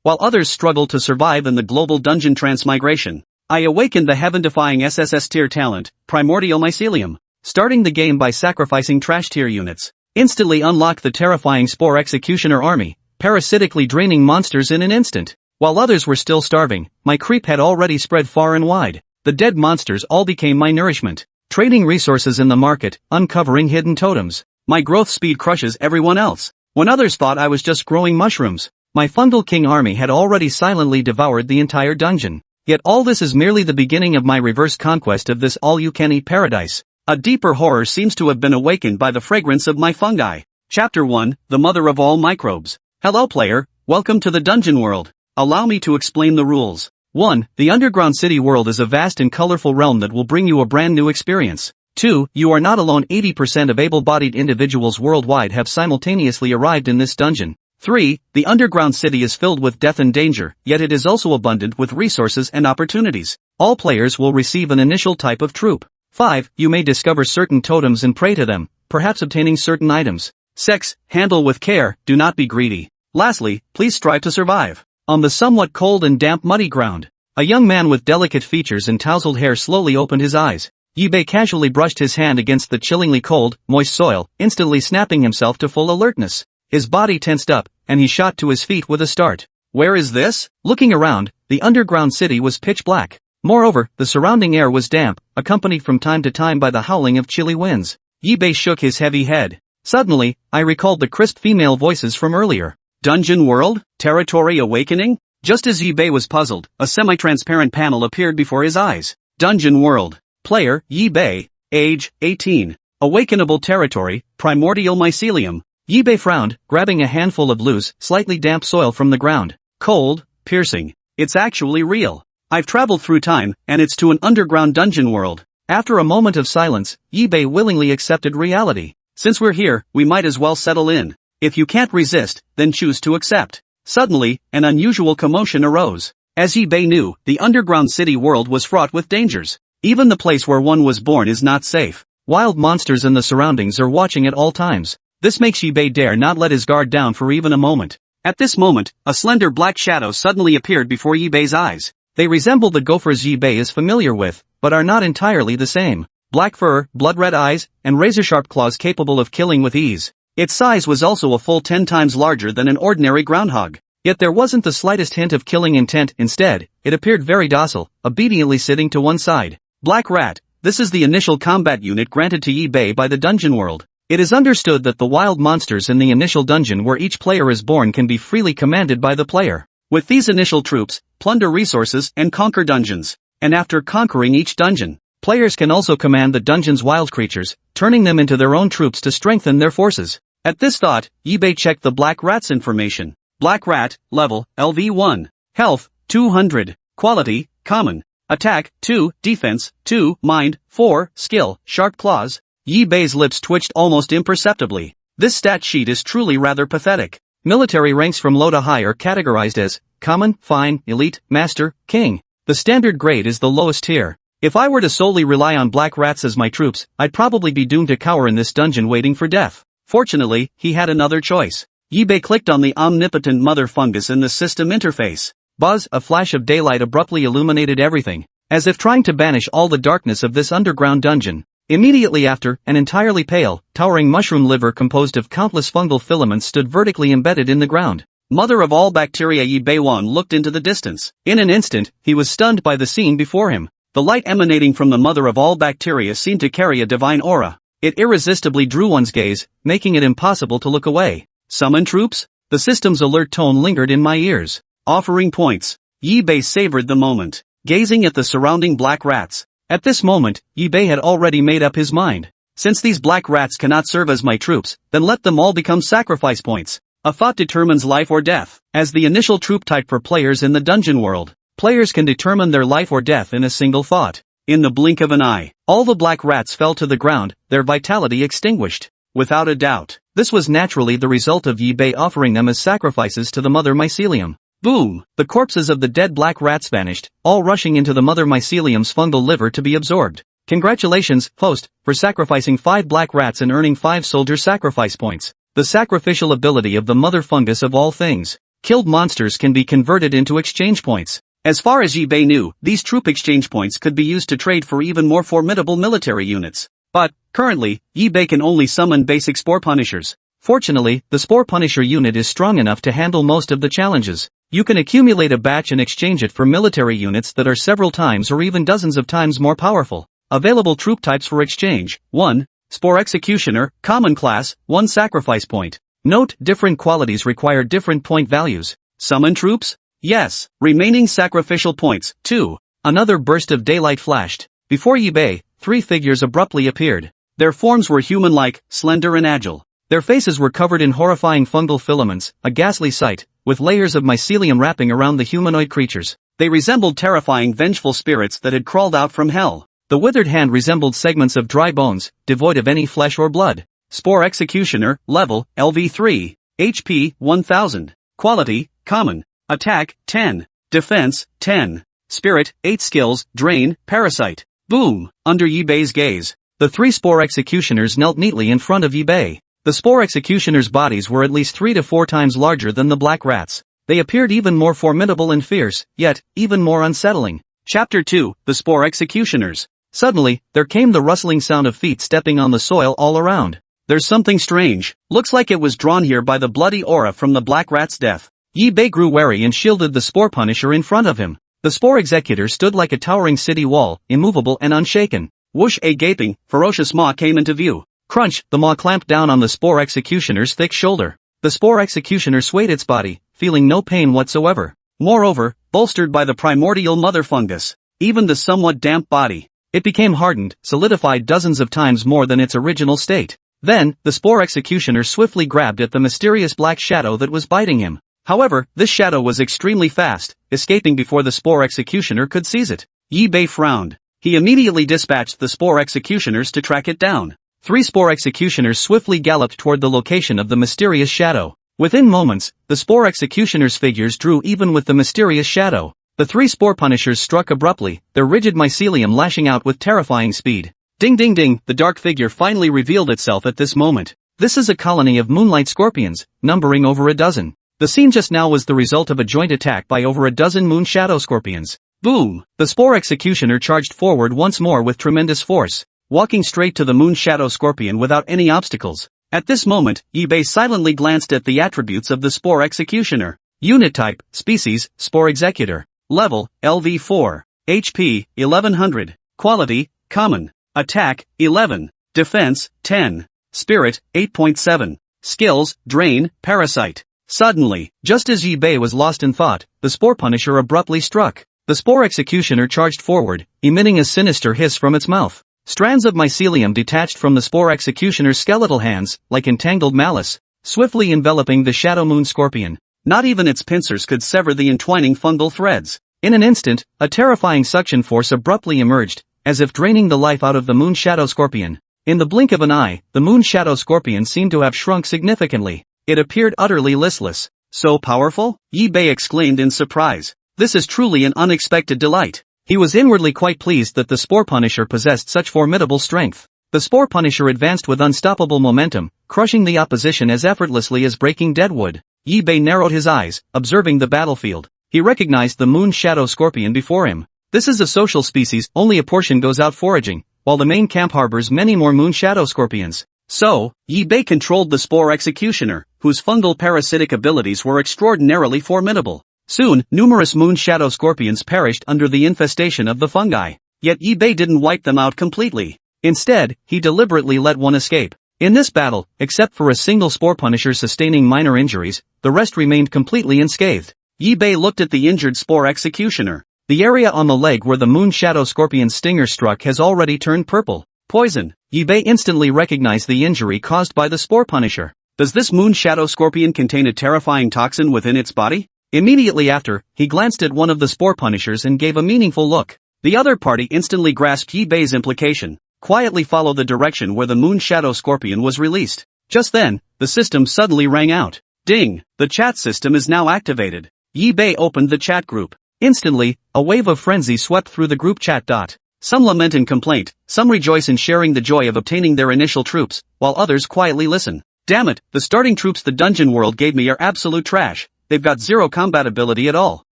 while others struggled to survive in the global dungeon transmigration. I awakened the heaven-defying SSS tier talent, Primordial Mycelium, starting the game by sacrificing trash tier units. Instantly unlocked the terrifying Spore Executioner army, parasitically draining monsters in an instant. While others were still starving, my creep had already spread far and wide. The dead monsters all became my nourishment. Trading resources in the market, uncovering hidden totems. My growth speed crushes everyone else. When others thought I was just growing mushrooms, my Fungal King army had already silently devoured the entire dungeon. Yet all this is merely the beginning of my reverse conquest of this all-you-can-eat paradise. A deeper horror seems to have been awakened by the fragrance of my fungi. Chapter 1, The Mother of All Microbes. Hello player, welcome to the dungeon world. Allow me to explain the rules. 1. The underground city world is a vast and colorful realm that will bring you a brand new experience. 2. You are not alone. 80% of able-bodied individuals worldwide have simultaneously arrived in this dungeon. 3. The underground city is filled with death and danger, yet it is also abundant with resources and opportunities. All players will receive an initial type of troop. 5. You may discover certain totems and pray to them, perhaps obtaining certain items. 6. Handle with care, do not be greedy. Lastly, please strive to survive. On the somewhat cold and damp muddy ground, a young man with delicate features and tousled hair slowly opened his eyes. Yibei casually brushed his hand against the chillingly cold, moist soil, instantly snapping himself to full alertness. His body tensed up, and he shot to his feet with a start. Where is this? Looking around, the underground city was pitch black. Moreover, the surrounding air was damp, accompanied from time to time by the howling of chilly winds. Yibei shook his heavy head. Suddenly, I recalled the crisp female voices from earlier. Dungeon world? Territory awakening? Just as Yibei was puzzled, a semi-transparent panel appeared before his eyes. Dungeon world. Player, Yibei. Age, 18. Awakenable territory, Primordial Mycelium. Yibei frowned, grabbing a handful of loose, slightly damp soil from the ground. Cold, piercing. It's actually real. I've traveled through time, and it's to an underground dungeon world. After a moment of silence, Yibei willingly accepted reality. Since we're here, we might as well settle in. If you can't resist, then choose to accept. Suddenly, an unusual commotion arose. As Yibei knew, the underground city world was fraught with dangers. Even the place where one was born is not safe. Wild monsters in the surroundings are watching at all times. This makes Yibei dare not let his guard down for even a moment. At this moment, a slender black shadow suddenly appeared before Yibei's eyes. They resemble the gophers Yibei is familiar with, but are not entirely the same. Black fur, blood-red eyes, and razor-sharp claws capable of killing with ease. Its size was also a full 10 times larger than an ordinary groundhog. Yet there wasn't the slightest hint of killing intent. Instead, it appeared very docile, obediently sitting to one side. Black Rat. This is the initial combat unit granted to Yibei by the dungeon world. It is understood that the wild monsters in the initial dungeon where each player is born can be freely commanded by the player. With these initial troops, plunder resources and conquer dungeons. And after conquering each dungeon, players can also command the dungeon's wild creatures, turning them into their own troops to strengthen their forces. At this thought, Yibei checked the Black Rat's information. Black Rat, level, LV1. Health, 200. Quality, common. Attack, 2, defense, 2, mind, 4, skill, sharp claws. Yibei's lips twitched almost imperceptibly. This stat sheet is truly rather pathetic. Military ranks from low to high are categorized as common, fine, elite, master, king. The standard grade is the lowest tier. If I were to solely rely on Black Rats as my troops, I'd probably be doomed to cower in this dungeon waiting for death. Fortunately, he had another choice. Yibei clicked on the omnipotent mother fungus in the system interface. Buzz, a flash of daylight abruptly illuminated everything, as if trying to banish all the darkness of this underground dungeon. Immediately after, an entirely pale, towering mushroom liver composed of countless fungal filaments stood vertically embedded in the ground. Mother of all bacteria, Yibei-wan looked into the distance. In an instant, he was stunned by the scene before him. The light emanating from the mother of all bacteria seemed to carry a divine aura. It irresistibly drew one's gaze, making it impossible to look away. Summon troops? The system's alert tone lingered in my ears. Offering points. Yibei savored the moment, gazing at the surrounding black rats. At this moment, Yibei had already made up his mind. Since these black rats cannot serve as my troops, then let them all become sacrifice points. A thought determines life or death. As the initial troop type for players in the dungeon world, players can determine their life or death in a single thought. In the blink of an eye, all the black rats fell to the ground, their vitality extinguished. Without a doubt, this was naturally the result of Yibei offering them as sacrifices to the mother mycelium. Boom! The corpses of the dead black rats vanished, all rushing into the mother mycelium's fungal liver to be absorbed. Congratulations, host, for sacrificing 5 black rats and earning 5 soldier sacrifice points. The sacrificial ability of the mother fungus of all things. killed monsters can be converted into exchange points. As far as eBay knew, these troop exchange points could be used to trade for even more formidable military units. But, currently, eBay can only summon basic Spore Punishers. Fortunately, the Spore Punisher unit is strong enough to handle most of the challenges. You can accumulate a batch and exchange it for military units that are several times or even dozens of times more powerful. Available troop types for exchange: 1. Spore Executioner, Common Class, 1 Sacrifice Point. Note, different qualities require different point values. Summon troops? Yes. Remaining sacrificial points: 2. Another burst of daylight flashed. Before eBay, 3 figures abruptly appeared. Their forms were human-like, slender and agile. Their faces were covered in horrifying fungal filaments, a ghastly sight, with layers of mycelium wrapping around the humanoid creatures. They resembled terrifying, vengeful spirits that had crawled out from hell. The withered hand resembled segments of dry bones, devoid of any flesh or blood. Spore Executioner, level, LV3, HP, 1000. Quality, common. Attack, 10. Defense, 10. Spirit, 8 skills, drain, parasite. Boom! Under eBay's gaze, the 3 Spore Executioners knelt neatly in front of eBay. The Spore Executioners' bodies were at least 3 to 4 times larger than the black rats. They appeared even more formidable and fierce, yet, even more unsettling. Chapter 2, The Spore Executioners. Suddenly, there came the rustling sound of feet stepping on the soil all around. There's something strange. Looks like it was drawn here by the bloody aura from the black rat's death. eBay grew wary and shielded the Spore Punisher in front of him. The Spore Executor stood like a towering city wall, immovable and unshaken. Whoosh! A gaping, ferocious maw came into view. Crunch! The maw clamped down on the Spore Executioner's thick shoulder. The Spore Executioner swayed its body, feeling no pain whatsoever. Moreover, bolstered by the primordial mother fungus, even the somewhat damp body, it became hardened, solidified dozens of times more than its original state. Then, the Spore Executioner swiftly grabbed at the mysterious black shadow that was biting him. However, this shadow was extremely fast, escaping before the Spore Executioner could seize it. eBay frowned. He immediately dispatched the Spore Executioners to track it down. 3 Spore Executioners swiftly galloped toward the location of the mysterious shadow. Within moments, the Spore Executioners' figures drew even with the mysterious shadow. The 3 Spore Punishers struck abruptly, their rigid mycelium lashing out with terrifying speed. Ding ding ding, the dark figure finally revealed itself at this moment. This is a colony of moonlight scorpions, numbering over a dozen. The scene just now was the result of a joint attack by over a dozen moon shadow scorpions. Boom! The Spore Executioner charged forward once more with tremendous force, walking straight to the moon shadow scorpion without any obstacles. At this moment, eBay silently glanced at the attributes of the Spore Executioner. Unit type, species, Spore Executor. Level, LV4. HP, 1100. Quality, common. Attack, 11. Defense, 10. Spirit, 8.7. Skills, drain, parasite. Suddenly, just as eBay was lost in thought, the Spore Punisher abruptly struck. The Spore Executioner charged forward, emitting a sinister hiss from its mouth. Strands of mycelium detached from the Spore Executioner's skeletal hands, like entangled malice, swiftly enveloping the Shadow Moon Scorpion. Not even its pincers could sever the entwining fungal threads. In an instant, a terrifying suction force abruptly emerged, as if draining the life out of the Moon Shadow Scorpion. In the blink of an eye, the Moon Shadow Scorpion seemed to have shrunk significantly. It appeared utterly listless. So powerful? eBay exclaimed in surprise. This is truly an unexpected delight. He was inwardly quite pleased that the Spore Punisher possessed such formidable strength. The Spore Punisher advanced with unstoppable momentum, crushing the opposition as effortlessly as breaking dead wood. eBay narrowed his eyes, observing the battlefield. He recognized the Moon Shadow Scorpion before him. This is a social species, only a portion goes out foraging, while the main camp harbors many more Moon Shadow Scorpions. So, eBay controlled the Spore Executioner, whose fungal parasitic abilities were extraordinarily formidable. Soon, numerous Moon Shadow Scorpions perished under the infestation of the fungi. Yet eBay didn't wipe them out completely. Instead, he deliberately let one escape. In this battle, except for a single Spore Punisher sustaining minor injuries, the rest remained completely unscathed. eBay looked at the injured Spore Executioner. The area on the leg where the Moon Shadow Scorpion's stinger struck has already turned purple. Poison. eBay instantly recognized the injury caused by the Spore Punisher. Does this Moon Shadow Scorpion contain a terrifying toxin within its body? Immediately after, he glanced at one of the Spore Punishers and gave a meaningful look. The other party instantly grasped eBay's implication. Quietly follow the direction where the Moon Shadow Scorpion was released. Just then, the system suddenly rang out. Ding! The chat system is now activated. eBay opened the chat group. Instantly, a wave of frenzy swept through the group chat. Some lament in complaint, some rejoice in sharing the joy of obtaining their initial troops, while others quietly listen. Damn it, the starting troops the dungeon world gave me are absolute trash. they've got zero combat ability at all.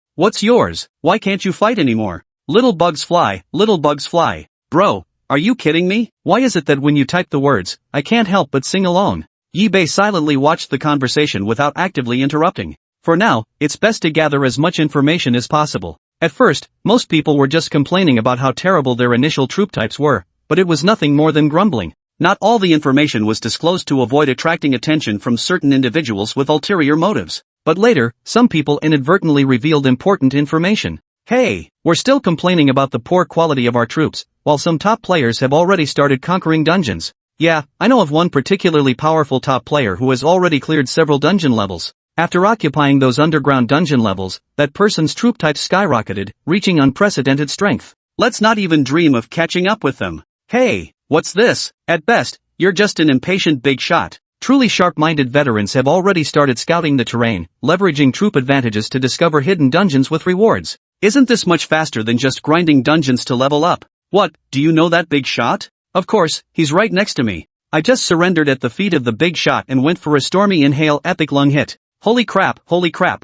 What's yours? Why can't you fight anymore? Little bugs fly, little bugs fly. Bro, are you kidding me? Why is it that when you type the words, I can't help but sing along? Yi-Bei silently watched the conversation without actively interrupting. For now, it's best to gather as much information as possible. At first, most people were just complaining about how terrible their initial troop types were, but it was nothing more than grumbling. Not all the information was disclosed to avoid attracting attention from certain individuals with ulterior motives. But later, some people inadvertently revealed important information. Hey, we're still complaining about the poor quality of our troops, while some top players have already started conquering dungeons. Yeah, I know of one particularly powerful top player who has already cleared several dungeon levels. After occupying those underground dungeon levels, that person's troop type skyrocketed, reaching unprecedented strength. Let's not even dream of catching up with them. Hey, what's this? At best, you're just an impatient big shot. Truly sharp-minded veterans have already started scouting the terrain, leveraging troop advantages to discover hidden dungeons with rewards. Isn't this much faster than just grinding dungeons to level up? What, do you know that big shot? Of course, he's right next to me. I just surrendered at the feet of the big shot and went for a stormy inhale epic lung hit. Holy crap,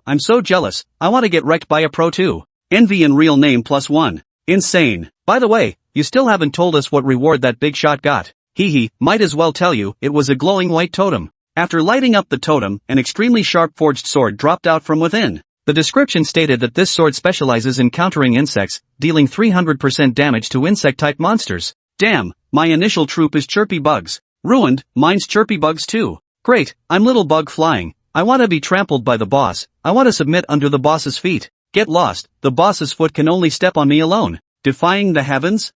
I'm so jealous, I want to get wrecked by a pro too. Envy and real name +1. Insane. By the way, you still haven't told us what reward that big shot got. Hee, might as well tell you, it was a glowing white totem. After lighting up the totem, an extremely sharp forged sword dropped out from within. The description stated that this sword specializes in countering insects, dealing 300% damage to insect-type monsters. Damn, my initial troop is chirpy bugs. Ruined, mine's chirpy bugs too. Great, I'm little bug flying. I want to be trampled by the boss, I want to submit under the boss's feet. Get lost, the boss's foot can only step on me alone. Defying the heavens?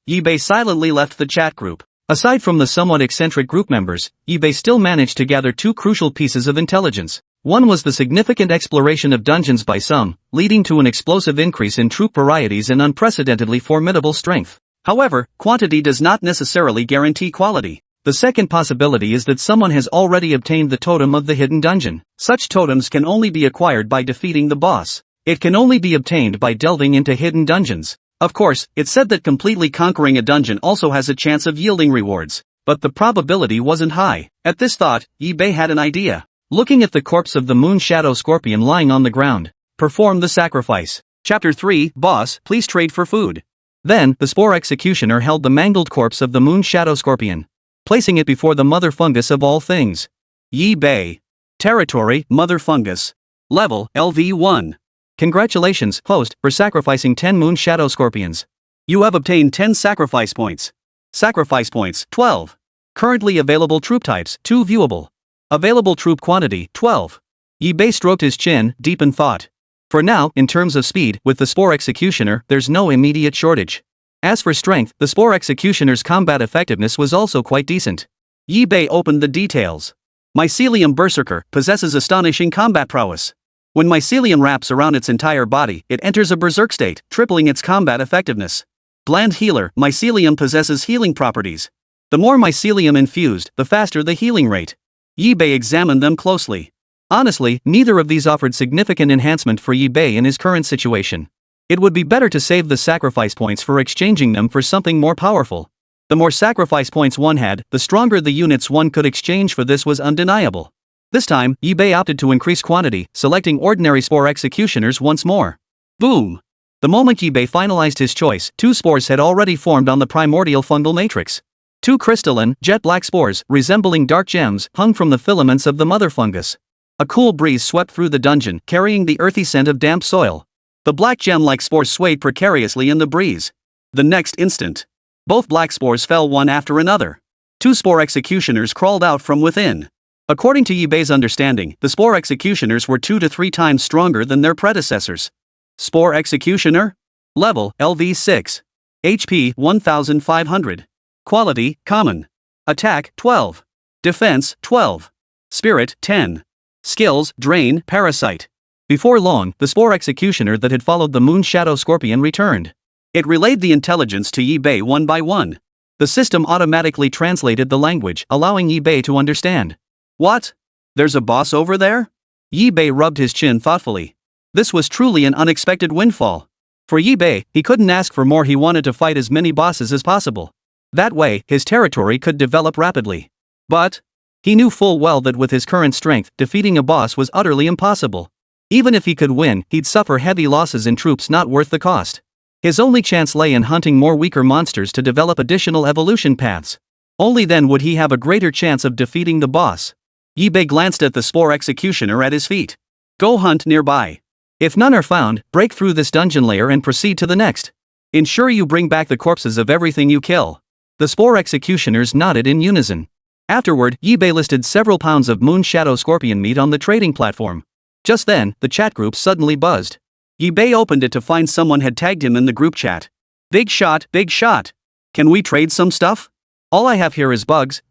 Yi-Bei silently left the chat group. Aside from the somewhat eccentric group members, Yi-Bei still managed to gather two crucial pieces of intelligence. One was the significant exploration of dungeons by some, leading to an explosive increase in troop varieties and unprecedentedly formidable strength. However, quantity does not necessarily guarantee quality. The second possibility is that someone has already obtained the totem of the hidden dungeon. Such totems can only be acquired by defeating the boss. It can only be obtained by delving into hidden dungeons. Of course, it's said that completely conquering a dungeon also has a chance of yielding rewards, but the probability wasn't high. At this thought, Yi-Bei had an idea. Looking at the corpse of the moon shadow scorpion lying on the ground, perform the sacrifice. Chapter 3, Boss, please trade for food. Then, the Spore Executioner held the mangled corpse of the moon shadow scorpion, placing it before the mother fungus of all things. Yi-Bei. Territory, Mother Fungus. Level, LV1. Congratulations, host, for sacrificing 10 moon shadow scorpions. You have obtained 10 sacrifice points. Sacrifice points, 12. Currently available troop types, 2 viewable. Available troop quantity, 12. Yi-Bei stroked his chin, deep in thought. For now, in terms of speed, with the Spore Executioner, there's no immediate shortage. As for strength, the Spore Executioner's combat effectiveness was also quite decent. Yi-Bei opened the details. Mycelium Berserker possesses astonishing combat prowess. When mycelium wraps around its entire body, it enters a berserk state, tripling its combat effectiveness. Bland Healer, mycelium possesses healing properties. The more mycelium infused, the faster the healing rate. Yi-Bei examined them closely. Honestly, neither of these offered significant enhancement for Yi-Bei in his current situation. It would be better to save the sacrifice points for exchanging them for something more powerful. The more sacrifice points one had, the stronger the units one could exchange for. This was undeniable. This time, Yi-Bei opted to increase quantity, selecting ordinary Spore Executioners once more. Boom! The moment Yi-Bei finalized his choice, 2 spores had already formed on the primordial fungal matrix. 2 crystalline, jet-black spores, resembling dark gems, hung from the filaments of the mother fungus. A cool breeze swept through the dungeon, carrying the earthy scent of damp soil. The black gem-like spores swayed precariously in the breeze. The next instant, both black spores fell one after another. 2 Spore Executioners crawled out from within. According to Yi-Bei's understanding, the Spore Executioners were 2 to 3 times stronger than their predecessors. Spore Executioner? Level, LV6. HP, 1500. Quality, Common. Attack, 12. Defense, 12. Spirit, 10. Skills, Drain, Parasite. Before long, the Spore Executioner that had followed the Moon Shadow Scorpion returned. It relayed the intelligence to Yi-Bei one by one. The system automatically translated the language, allowing Yi-Bei to understand. What? There's a boss over there? Yi-Bei rubbed his chin thoughtfully. This was truly an unexpected windfall. For Yi-Bei, he couldn't ask for more. He wanted to fight as many bosses as possible. That way, his territory could develop rapidly. But He knew full well that with his current strength, defeating a boss was utterly impossible. Even if he could win, he'd suffer heavy losses in troops not worth the cost. His only chance lay in hunting more weaker monsters to develop additional evolution paths. Only then would he have a greater chance of defeating the boss. Yi-Bei glanced at the Spore Executioner at his feet. Go hunt nearby. If none are found, break through this dungeon layer and proceed to the next. Ensure you bring back the corpses of everything you kill. The Spore Executioners nodded in unison. Afterward, Yi-Bei listed several pounds of moon shadow scorpion meat on the trading platform. Just then, the chat group suddenly buzzed. Yi-Bei opened it to find someone had tagged him in the group chat. Big shot, big shot. Can we trade some stuff? All I have here is bugs,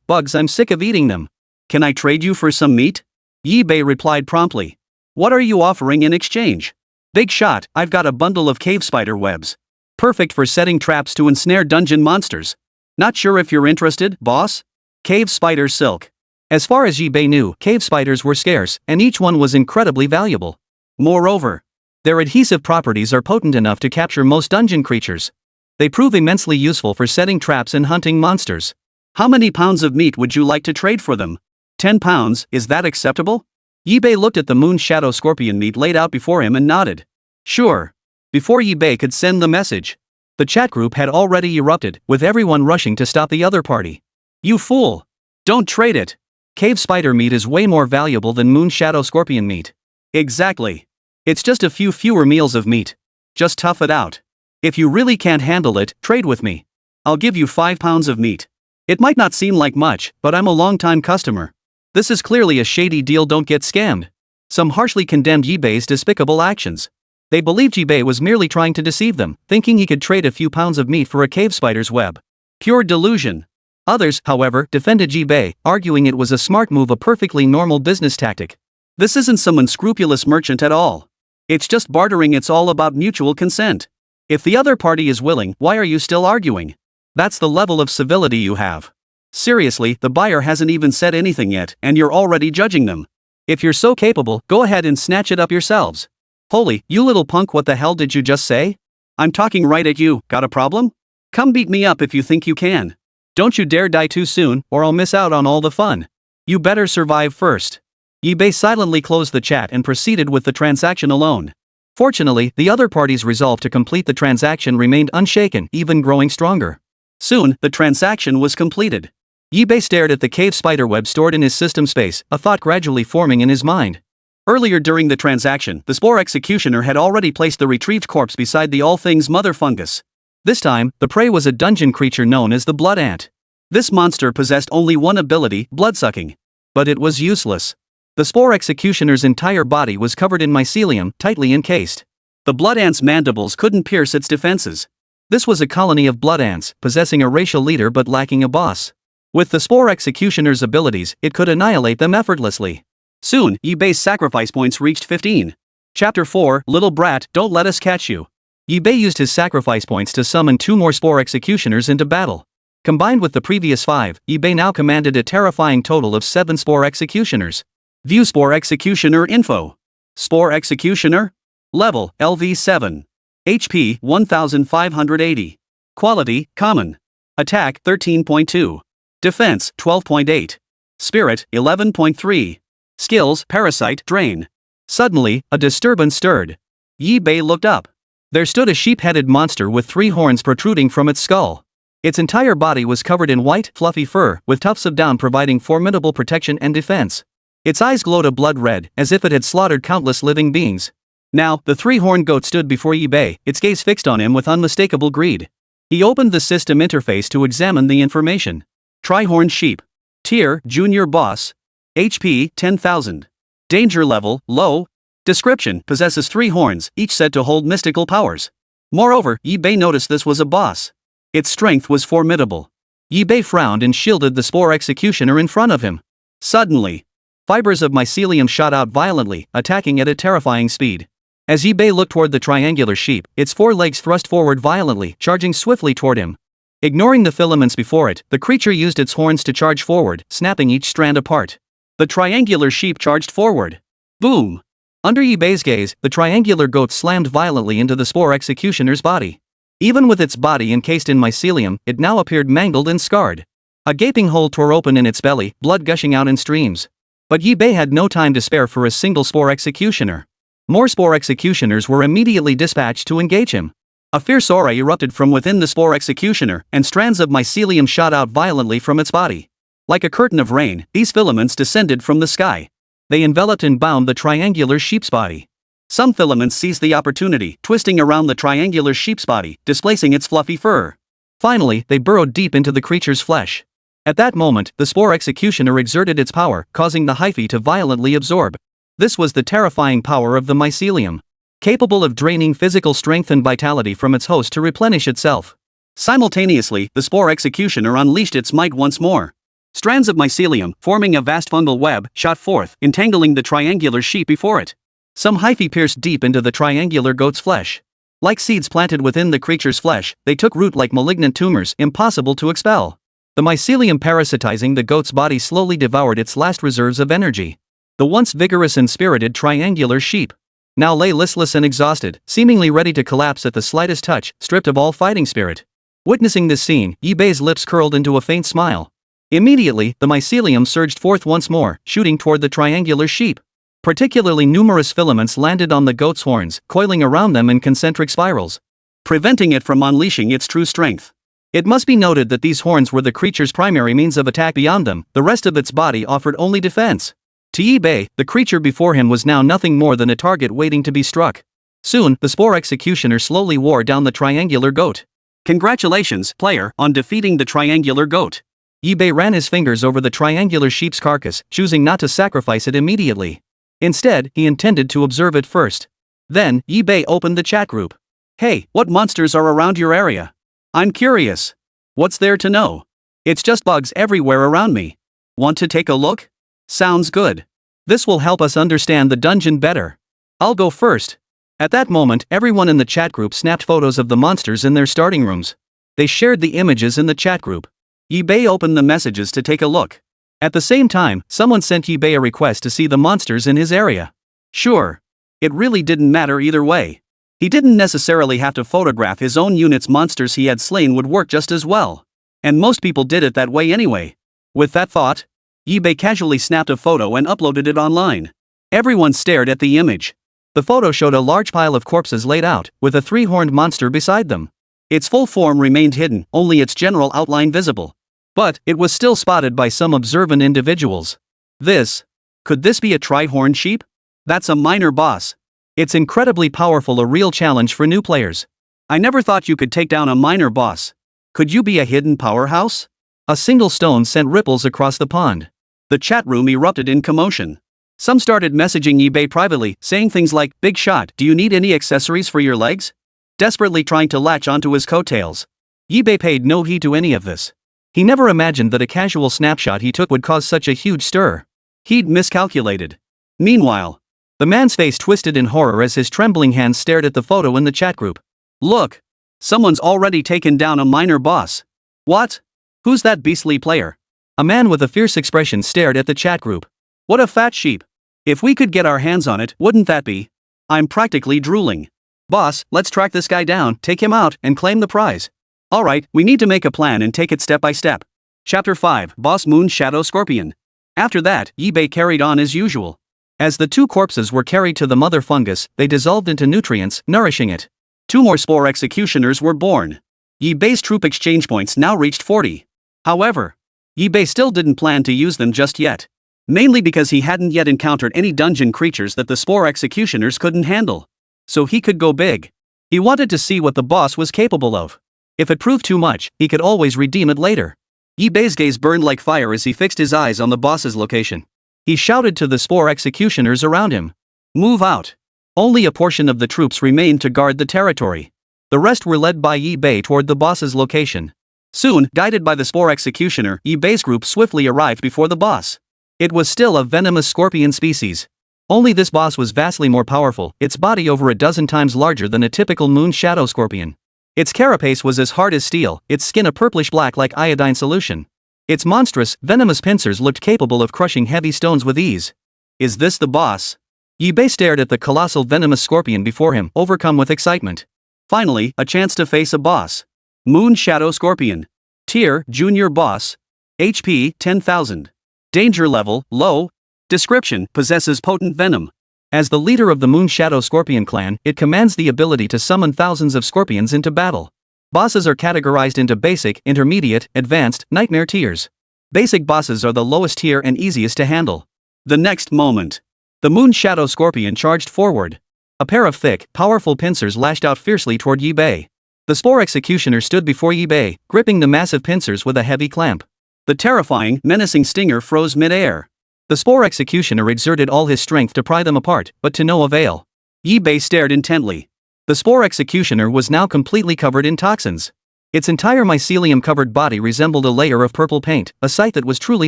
I'm sick of eating them. Can I trade you for some meat? Yi-Bei replied promptly. What are you offering in exchange? Big shot, I've got a bundle of cave spider webs. Perfect for setting traps to ensnare dungeon monsters. Not sure if you're interested, boss? Cave spider silk. As far as Yi-Bei knew, cave spiders were scarce, and each one was incredibly valuable. Moreover, their adhesive properties are potent enough to capture most dungeon creatures. They prove immensely useful for setting traps and hunting monsters. How many pounds of meat would you like to trade for them? 10 pounds, is that acceptable? Yi-Bei looked at the moon shadow scorpion meat laid out before him and nodded. Sure. Before Yi-Bei could send the message, the chat group had already erupted, with everyone rushing to stop the other party. You fool! Don't trade it! Cave spider meat is way more valuable than moon shadow scorpion meat. Exactly. It's just a few fewer meals of meat. Just tough it out. If you really can't handle it, trade with me. I'll give you 5 pounds of meat. It might not seem like much, but I'm a long-time customer. This is clearly a shady deal, don't get scammed. Some harshly condemned Yi-Bei's despicable actions. They believed Yi-Bei was merely trying to deceive them, thinking he could trade a few pounds of meat for a cave spider's web. Pure delusion. Others, however, defended Yi-Bei, arguing it was a smart move, a perfectly normal business tactic. This isn't some unscrupulous merchant at all. It's just bartering, it's all about mutual consent. If the other party is willing, why are you still arguing? That's the level of civility you have. Seriously, the buyer hasn't even said anything yet, and you're already judging them. If you're so capable, go ahead and snatch it up yourselves. Holy, you little punk, what the hell did you just say? I'm talking right at you, got a problem? Come beat me up if you think you can. Don't you dare die too soon, or I'll miss out on all the fun. You better survive first. Yi-Bei silently closed the chat and proceeded with the transaction alone. Fortunately, the other party's resolve to complete the transaction remained unshaken, even growing stronger. Soon, the transaction was completed. Yi-Bei stared at the cave spiderweb stored in his system space, a thought gradually forming in his mind. Earlier during the transaction, the Spore Executioner had already placed the retrieved corpse beside the All Thing's mother Fungus. This time, the prey was a dungeon creature known as the Blood Ant. This monster possessed only one ability, bloodsucking. But it was useless. The Spore Executioner's entire body was covered in mycelium, tightly encased. The Blood Ant's mandibles couldn't pierce its defenses. This was a colony of blood ants, possessing a racial leader but lacking a boss. With the Spore Executioner's abilities, it could annihilate them effortlessly. Soon, Yi-Bei's sacrifice points reached 15. Chapter 4, Little Brat, Don't Let Us Catch You. Yi-Bei used his sacrifice points to summon 2 more Spore Executioners into battle. Combined with the previous 5, Yi-Bei now commanded a terrifying total of 7 Spore Executioners. View Spore Executioner info. Spore Executioner. Level, LV7. HP, 1580. Quality, Common. Attack, 13.2. Defense, 12.8. Spirit, 11.3. Skills, Parasite, Drain. Suddenly, a disturbance stirred. Yi-Bei looked up. There stood a sheep-headed monster with 3 horns protruding from its skull. Its entire body was covered in white, fluffy fur, with tufts of down providing formidable protection and defense. Its eyes glowed a blood red, as if it had slaughtered countless living beings. Now, the 3-horned goat stood before Yi-Bei, its gaze fixed on him with unmistakable greed. He opened the system interface to examine the information. Tri-horned sheep. Tier, Junior Boss. HP, 10,000. Danger level, low. Description, possesses 3 horns, each said to hold mystical powers. Moreover, Yi-Bei noticed this was a boss. Its strength was formidable. Yi-Bei frowned and shielded the Spore Executioner in front of him. Suddenly, fibers of mycelium shot out violently, attacking at a terrifying speed. As Yi-Bei looked toward the triangular sheep, its 4 legs thrust forward violently, charging swiftly toward him. Ignoring the filaments before it, the creature used its horns to charge forward, snapping each strand apart. The triangular sheep charged forward. Boom! Under Yi-Bei's gaze, the triangular goat slammed violently into the Spore Executioner's body. Even with its body encased in mycelium, it now appeared mangled and scarred. A gaping hole tore open in its belly, blood gushing out in streams. But Yi-Bei had no time to spare for a single Spore Executioner. More Spore Executioners were immediately dispatched to engage him. A fierce aura erupted from within the Spore Executioner, and strands of mycelium shot out violently from its body. Like a curtain of rain, these filaments descended from the sky. They enveloped and bound the triangular sheep's body. Some filaments seized the opportunity, twisting around the triangular sheep's body, displacing its fluffy fur. Finally, they burrowed deep into the creature's flesh. At that moment, the Spore Executioner exerted its power, causing the hyphae to violently absorb. This was the terrifying power of the mycelium, capable of draining physical strength and vitality from its host to replenish itself. Simultaneously, the Spore Executioner unleashed its might once more. Strands of mycelium, forming a vast fungal web, shot forth, entangling the triangular sheep before it. Some hyphae pierced deep into the triangular goat's flesh. Like seeds planted within the creature's flesh, they took root like malignant tumors, impossible to expel. The mycelium parasitizing the goat's body slowly devoured its last reserves of energy. The once vigorous and spirited triangular sheep now lay listless and exhausted, seemingly ready to collapse at the slightest touch, stripped of all fighting spirit. Witnessing this scene, Yi-Bei's lips curled into a faint smile. Immediately, the mycelium surged forth once more, shooting toward the triangular sheep. Particularly numerous filaments landed on the goat's horns, coiling around them in concentric spirals, preventing it from unleashing its true strength. It must be noted that these horns were the creature's primary means of attack. Beyond them, the rest of its body offered only defense. To Yi-Bei, the creature before him was now nothing more than a target waiting to be struck. Soon, the Spore Executioner slowly wore down the triangular goat. Congratulations, player, on defeating the triangular goat. Yi-Bei ran his fingers over the triangular sheep's carcass, choosing not to sacrifice it immediately. Instead, he intended to observe it first. Then, Yi-Bei opened the chat group. Hey, what monsters are around your area? I'm curious. What's there to know? It's just bugs everywhere around me. Want to take a look? Sounds good. This will help us understand the dungeon better. I'll go first. At that moment, everyone in the chat group snapped photos of the monsters in their starting rooms. They shared the images in the chat group. Yi-Bei opened the messages to take a look. At the same time, someone sent Yi-Bei a request to see the monsters in his area. Sure. It really didn't matter either way. He didn't necessarily have to photograph his own unit's monsters he had slain would work just as well. And most people did it that way anyway. With that thought, Yi-Bei casually snapped a photo and uploaded it online. Everyone stared at the image. The photo showed a large pile of corpses laid out, with a three-horned monster beside them. Its full form remained hidden, only its general outline visible. But it was still spotted by some observant individuals. Could this be a tri-horned sheep? That's a minor boss. It's incredibly powerful, a real challenge for new players. I never thought you could take down a minor boss. Could you be a hidden powerhouse? A single stone sent ripples across the pond. The chat room erupted in commotion. Some started messaging Yi-Bei privately, saying things like, "Big shot, do you need any accessories for your legs?" Desperately trying to latch onto his coattails. Yi-Bei paid no heed to any of this. He never imagined that a casual snapshot he took would cause such a huge stir. He'd miscalculated. Meanwhile, the man's face twisted in horror as his trembling hands stared at the photo in the chat group. Look! Someone's already taken down a minor boss. What? Who's that beastly player? A man with a fierce expression stared at the chat group. What a fat sheep. If we could get our hands on it, wouldn't that be? I'm practically drooling. Boss, let's track this guy down, take him out, and claim the prize. Alright, we need to make a plan and take it step by step. Chapter 5, Boss Moon Shadow Scorpion. After that, Yi-Bei carried on as usual. As the two corpses were carried to the mother fungus, they dissolved into nutrients, nourishing it. 2 more Spore Executioners were born. Yi-Bei's troop exchange points now reached 40. However, Yi-Bei still didn't plan to use them just yet. Mainly because he hadn't yet encountered any dungeon creatures that the Spore Executioners couldn't handle. So he could go big. He wanted to see what the boss was capable of. If it proved too much, he could always redeem it later. Yi-Bei's gaze burned like fire as he fixed his eyes on the boss's location. He shouted to the Spore Executioners around him. Move out. Only a portion of the troops remained to guard the territory. The rest were led by Yi-Bei toward the boss's location. Soon, guided by the Spore Executioner, Yi-Bei's group swiftly arrived before the boss. It was still a venomous scorpion species. Only this boss was vastly more powerful, its body over a dozen times larger than a typical moon shadow scorpion. Its carapace was as hard as steel, its skin a purplish black like iodine solution. Its monstrous, venomous pincers looked capable of crushing heavy stones with ease. Is this the boss? Yi-Bei stared at the colossal venomous scorpion before him, overcome with excitement. Finally, a chance to face a boss. Moon Shadow Scorpion. Tier, Junior Boss. HP 10,000. Danger level low. Description: possesses potent venom. As the leader of the Moon Shadow Scorpion clan, it commands the ability to summon thousands of scorpions into battle. Bosses are categorized into basic, intermediate, advanced, nightmare tiers. Basic bosses are the lowest tier and easiest to handle. The next moment, the Moon Shadow Scorpion charged forward. A pair of thick, powerful pincers lashed out fiercely toward Yi-Bei. The Spore Executioner stood before Yi-Bei, gripping the massive pincers with a heavy clamp. The terrifying, menacing stinger froze mid-air. The Spore Executioner exerted all his strength to pry them apart, but to no avail. Yi-Bei stared intently. The Spore Executioner was now completely covered in toxins. Its entire mycelium-covered body resembled a layer of purple paint, a sight that was truly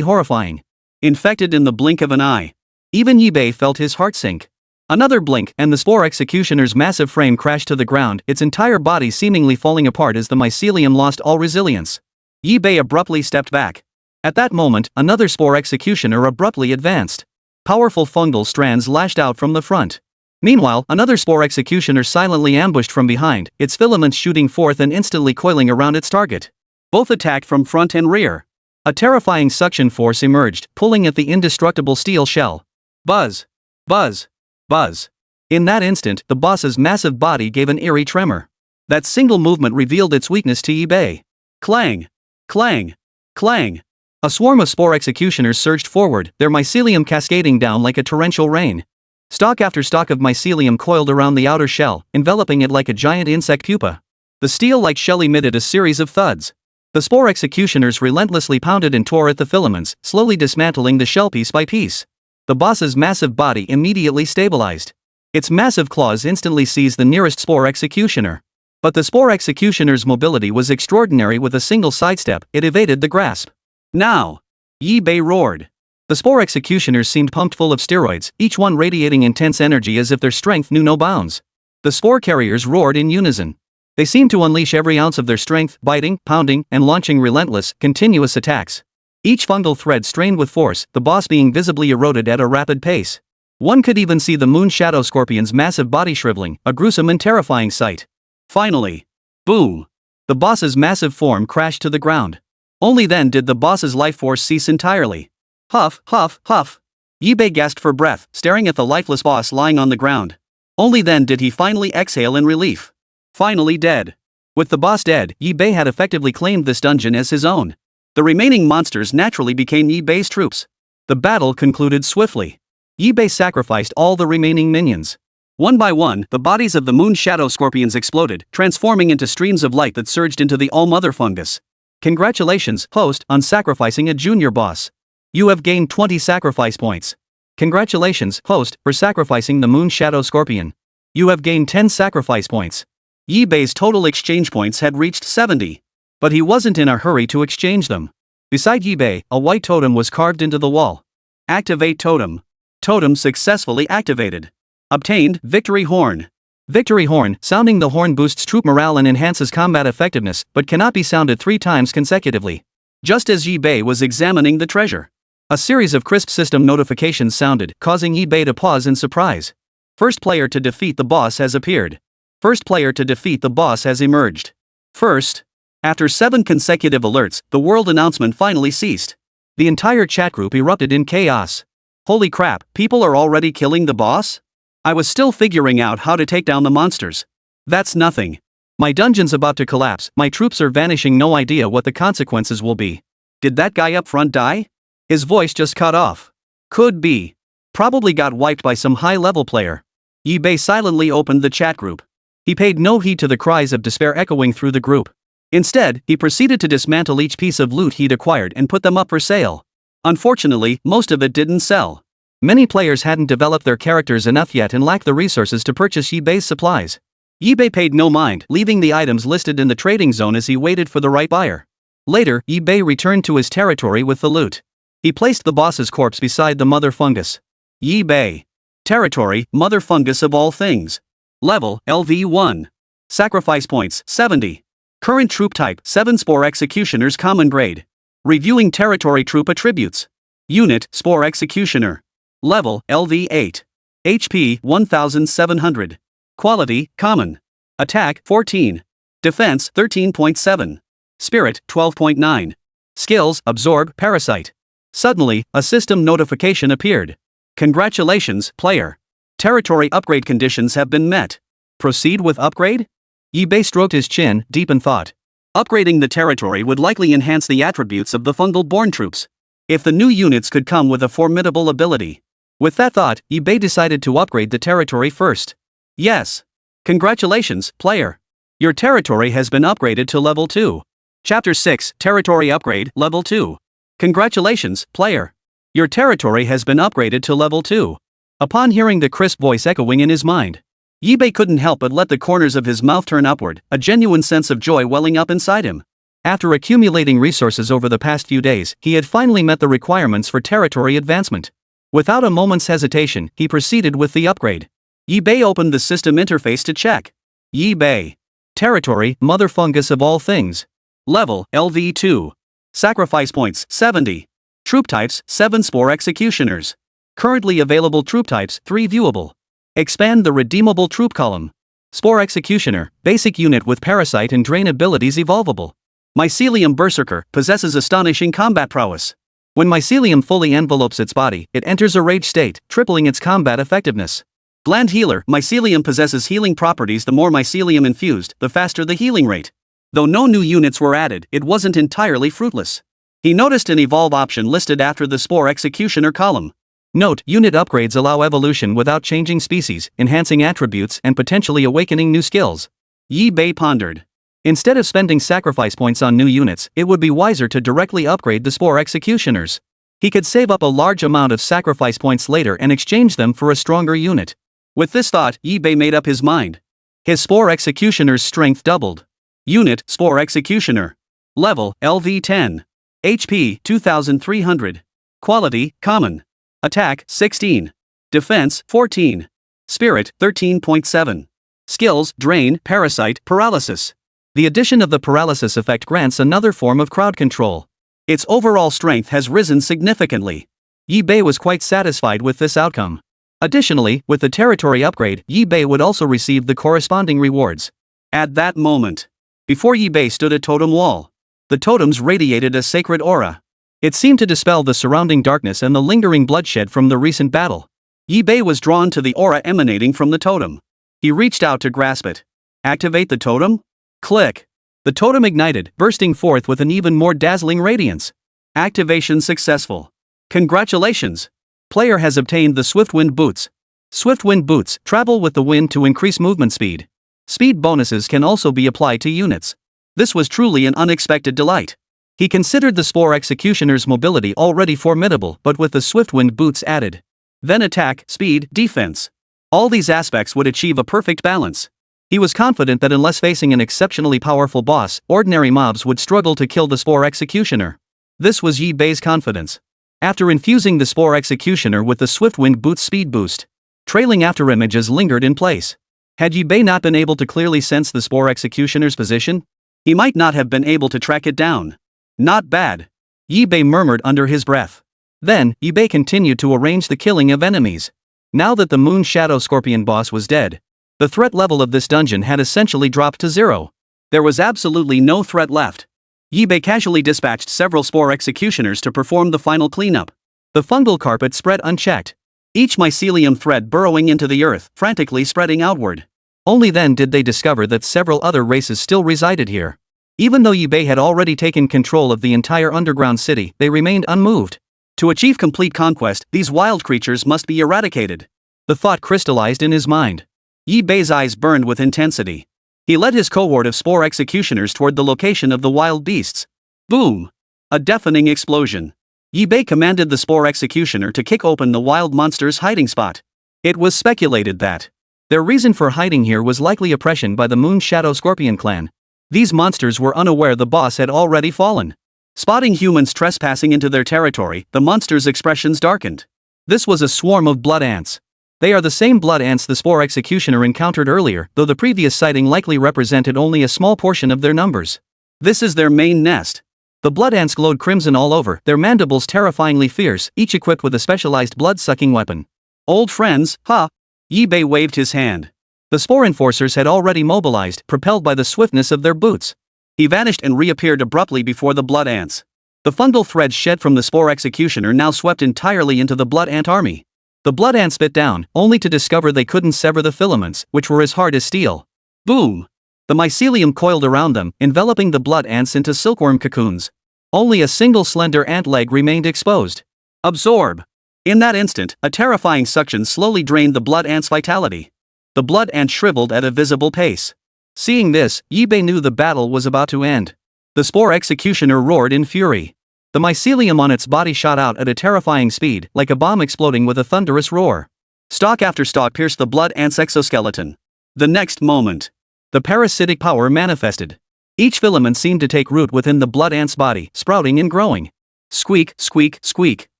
horrifying. Infected in the blink of an eye. Even Yi-Bei felt his heart sink. Another blink, and the Spore Executioner's massive frame crashed to the ground, its entire body seemingly falling apart as the mycelium lost all resilience. Yi-Bei abruptly stepped back. At that moment, another Spore Executioner abruptly advanced. Powerful fungal strands lashed out from the front. Meanwhile, another Spore Executioner silently ambushed from behind, its filaments shooting forth and instantly coiling around its target. Both attacked from front and rear. A terrifying suction force emerged, pulling at the indestructible steel shell. Buzz! Buzz! Buzz! In that instant, the boss's massive body gave an eerie tremor. That single movement revealed its weakness to Yi-Bei. Clang! Clang! Clang! A swarm of Spore Executioners surged forward, their mycelium cascading down like a torrential rain. Stalk after stalk of mycelium coiled around the outer shell, enveloping it like a giant insect pupa. The steel-like shell emitted a series of thuds. The Spore Executioners relentlessly pounded and tore at the filaments, slowly dismantling the shell piece by piece. The boss's massive body immediately stabilized. Its massive claws instantly seized the nearest Spore Executioner. But the Spore Executioner's mobility was extraordinary. With a single sidestep, it evaded the grasp. Now! Yi-Bei roared. The Spore Executioners seemed pumped full of steroids, each one radiating intense energy as if their strength knew no bounds. The spore carriers roared in unison. They seemed to unleash every ounce of their strength, biting, pounding, and launching relentless, continuous attacks. Each fungal thread strained with force, the boss being visibly eroded at a rapid pace. One could even see the Moon Shadow Scorpion's massive body shriveling, a gruesome and terrifying sight. Finally. Boom! The boss's massive form crashed to the ground. Only then did the boss's life force cease entirely. Huff, huff, huff. Yi-Bei gasped for breath, staring at the lifeless boss lying on the ground. Only then did he finally exhale in relief. Finally dead. With the boss dead, Yi-Bei had effectively claimed this dungeon as his own. The remaining monsters naturally became Yi-Bei's troops. The battle concluded swiftly. Yi-Bei sacrificed all the remaining minions. One by one, the bodies of the Moon Shadow Scorpions exploded, transforming into streams of light that surged into the All-Mother Fungus. Congratulations, host, on sacrificing a junior boss. You have gained 20 sacrifice points. Congratulations, host, for sacrificing the Moon Shadow Scorpion. You have gained 10 sacrifice points. Yi-Bei's total exchange points had reached 70. But he wasn't in a hurry to exchange them. Beside Yi-Bei, a white totem was carved into the wall. Activate totem. Totem successfully activated. Obtained, Victory Horn. Victory Horn, sounding the horn boosts troop morale and enhances combat effectiveness, but cannot be sounded 3 times consecutively. Just as Yi-Bei was examining the treasure, a series of crisp system notifications sounded, causing Yi-Bei to pause in surprise. First player to defeat the boss has appeared. First player to defeat the boss has emerged. First. After 7 consecutive alerts, the world announcement finally ceased. The entire chat group erupted in chaos. Holy crap, people are already killing the boss? I was still figuring out how to take down the monsters. That's nothing. My dungeon's about to collapse, my troops are vanishing, no idea what the consequences will be. Did that guy up front die? His voice just cut off. Could be. Probably got wiped by some high-level player. Yi-Bei silently opened the chat group. He paid no heed to the cries of despair echoing through the group. Instead, he proceeded to dismantle each piece of loot he'd acquired and put them up for sale. Unfortunately, most of it didn't sell. Many players hadn't developed their characters enough yet and lacked the resources to purchase Yi-Bei's supplies. Yi-Bei paid no mind, leaving the items listed in the trading zone as he waited for the right buyer. Later, Yi-Bei returned to his territory with the loot. He placed the boss's corpse beside the Mother Fungus. Yi-Bei. Territory, Mother Fungus of all things. Level, LV1. Sacrifice points, 70. Current troop type, 7 Spore Executioners common grade. Reviewing territory troop attributes. Unit, Spore Executioner. Level, LV8. HP, 1700. Quality, common. Attack, 14. Defense, 13.7. Spirit, 12.9. Skills, absorb, parasite. Suddenly, a system notification appeared. Congratulations, player. Territory upgrade conditions have been met. Proceed with upgrade? Yibei stroked his chin, deep in thought. Upgrading the territory would likely enhance the attributes of the fungal-born troops. If the new units could come with a formidable ability. With that thought, Yibei decided to upgrade the territory first. Yes. Congratulations, player. Your territory has been upgraded to level 2. Chapter 6, Territory Upgrade, Level 2. Congratulations, player. Your territory has been upgraded to level 2. Upon hearing the crisp voice echoing in his mind, Yibei couldn't help but let the corners of his mouth turn upward, a genuine sense of joy welling up inside him. After accumulating resources over the past few days, he had finally met the requirements for territory advancement. Without a moment's hesitation, he proceeded with the upgrade. Yibei opened the system interface to check. Yibei. Territory, Mother Fungus of all things. Level, LV2. Sacrifice points, 70. Troop types, 7 Spore Executioners. Currently available troop types, 3 viewable. Expand the redeemable troop column. Spore Executioner, basic unit with parasite and drain abilities evolvable. Mycelium Berserker, possesses astonishing combat prowess. When mycelium fully envelopes its body, it enters a rage state, tripling its combat effectiveness. Gland Healer, mycelium possesses healing properties. The more mycelium infused, the faster the healing rate. Though no new units were added, it wasn't entirely fruitless. He noticed an evolve option listed after the Spore Executioner column. Note, unit upgrades allow evolution without changing species, enhancing attributes and potentially awakening new skills. Yibei pondered. Instead of spending sacrifice points on new units, it would be wiser to directly upgrade the Spore Executioners. He could save up a large amount of sacrifice points later and exchange them for a stronger unit. With this thought, Yibei made up his mind. His Spore Executioner's strength doubled. Unit, Spore Executioner. Level, LV10. HP, 2300. Quality, Common. Attack, 16. Defense, 14. Spirit, 13.7. Skills, Drain, Parasite, Paralysis. The addition of the paralysis effect grants another form of crowd control. Its overall strength has risen significantly. Yibei was quite satisfied with this outcome. Additionally, with the territory upgrade, Yibei would also receive the corresponding rewards. At that moment, before Yibei stood a totem wall. The totems radiated a sacred aura. It seemed to dispel the surrounding darkness and the lingering bloodshed from the recent battle. Yibei was drawn to the aura emanating from the totem. He reached out to grasp it. Activate the totem? Click. The totem ignited, bursting forth with an even more dazzling radiance. Activation successful. Congratulations! Player has obtained the Swiftwind Boots. Swiftwind Boots travel with the wind to increase movement speed. Speed bonuses can also be applied to units. This was truly an unexpected delight. He considered the Spore Executioner's mobility already formidable, but with the Swiftwind Boots added. Then attack, speed, defense. All these aspects would achieve a perfect balance. He was confident that unless facing an exceptionally powerful boss, ordinary mobs would struggle to kill the Spore Executioner. This was Yibei's confidence. After infusing the Spore Executioner with the Swiftwind Boots speed boost, trailing after images lingered in place. Had Yibei not been able to clearly sense the Spore Executioner's position, he might not have been able to track it down. Not bad. Yibei murmured under his breath. Then, Yibei continued to arrange the killing of enemies. Now that the Moon Shadow Scorpion boss was dead, the threat level of this dungeon had essentially dropped to 0. There was absolutely no threat left. Yibei casually dispatched several Spore Executioners to perform the final cleanup. The fungal carpet spread unchecked. Each mycelium thread burrowing into the earth, frantically spreading outward. Only then did they discover that several other races still resided here. Even though Yibei had already taken control of the entire underground city, they remained unmoved. To achieve complete conquest, these wild creatures must be eradicated. The thought crystallized in his mind. Yibei's eyes burned with intensity. He led his cohort of Spore Executioners toward the location of the wild beasts. Boom! A deafening explosion. Yibei commanded the Spore Executioner to kick open the wild monster's hiding spot. It was speculated that their reason for hiding here was likely oppression by the Moon Shadow Scorpion clan. These monsters were unaware the boss had already fallen. Spotting humans trespassing into their territory, the monsters' expressions darkened. This was a swarm of blood ants. They are the same blood ants the Spore Executioner encountered earlier, though the previous sighting likely represented only a small portion of their numbers. This is their main nest. The blood ants glowed crimson all over, their mandibles terrifyingly fierce, each equipped with a specialized blood-sucking weapon. Old friends, huh? Yibei waved his hand. The Spore Enforcers had already mobilized, propelled by the swiftness of their boots. He vanished and reappeared abruptly before the blood ants. The fungal threads shed from the Spore Executioner now swept entirely into the blood ant army. The blood ants bit down, only to discover they couldn't sever the filaments, which were as hard as steel. Boom! The mycelium coiled around them, enveloping the blood ants into silkworm cocoons. Only a single slender ant leg remained exposed. Absorb! In that instant, a terrifying suction slowly drained the blood ant's vitality. The blood ant shriveled at a visible pace. Seeing this, Yibei knew the battle was about to end. The Spore Executioner roared in fury. The mycelium on its body shot out at a terrifying speed, like a bomb exploding with a thunderous roar. Stalk after stalk pierced the blood ant's exoskeleton. The next moment, the parasitic power manifested. Each filament seemed to take root within the blood ant's body, sprouting and growing. Squeak, squeak, squeak.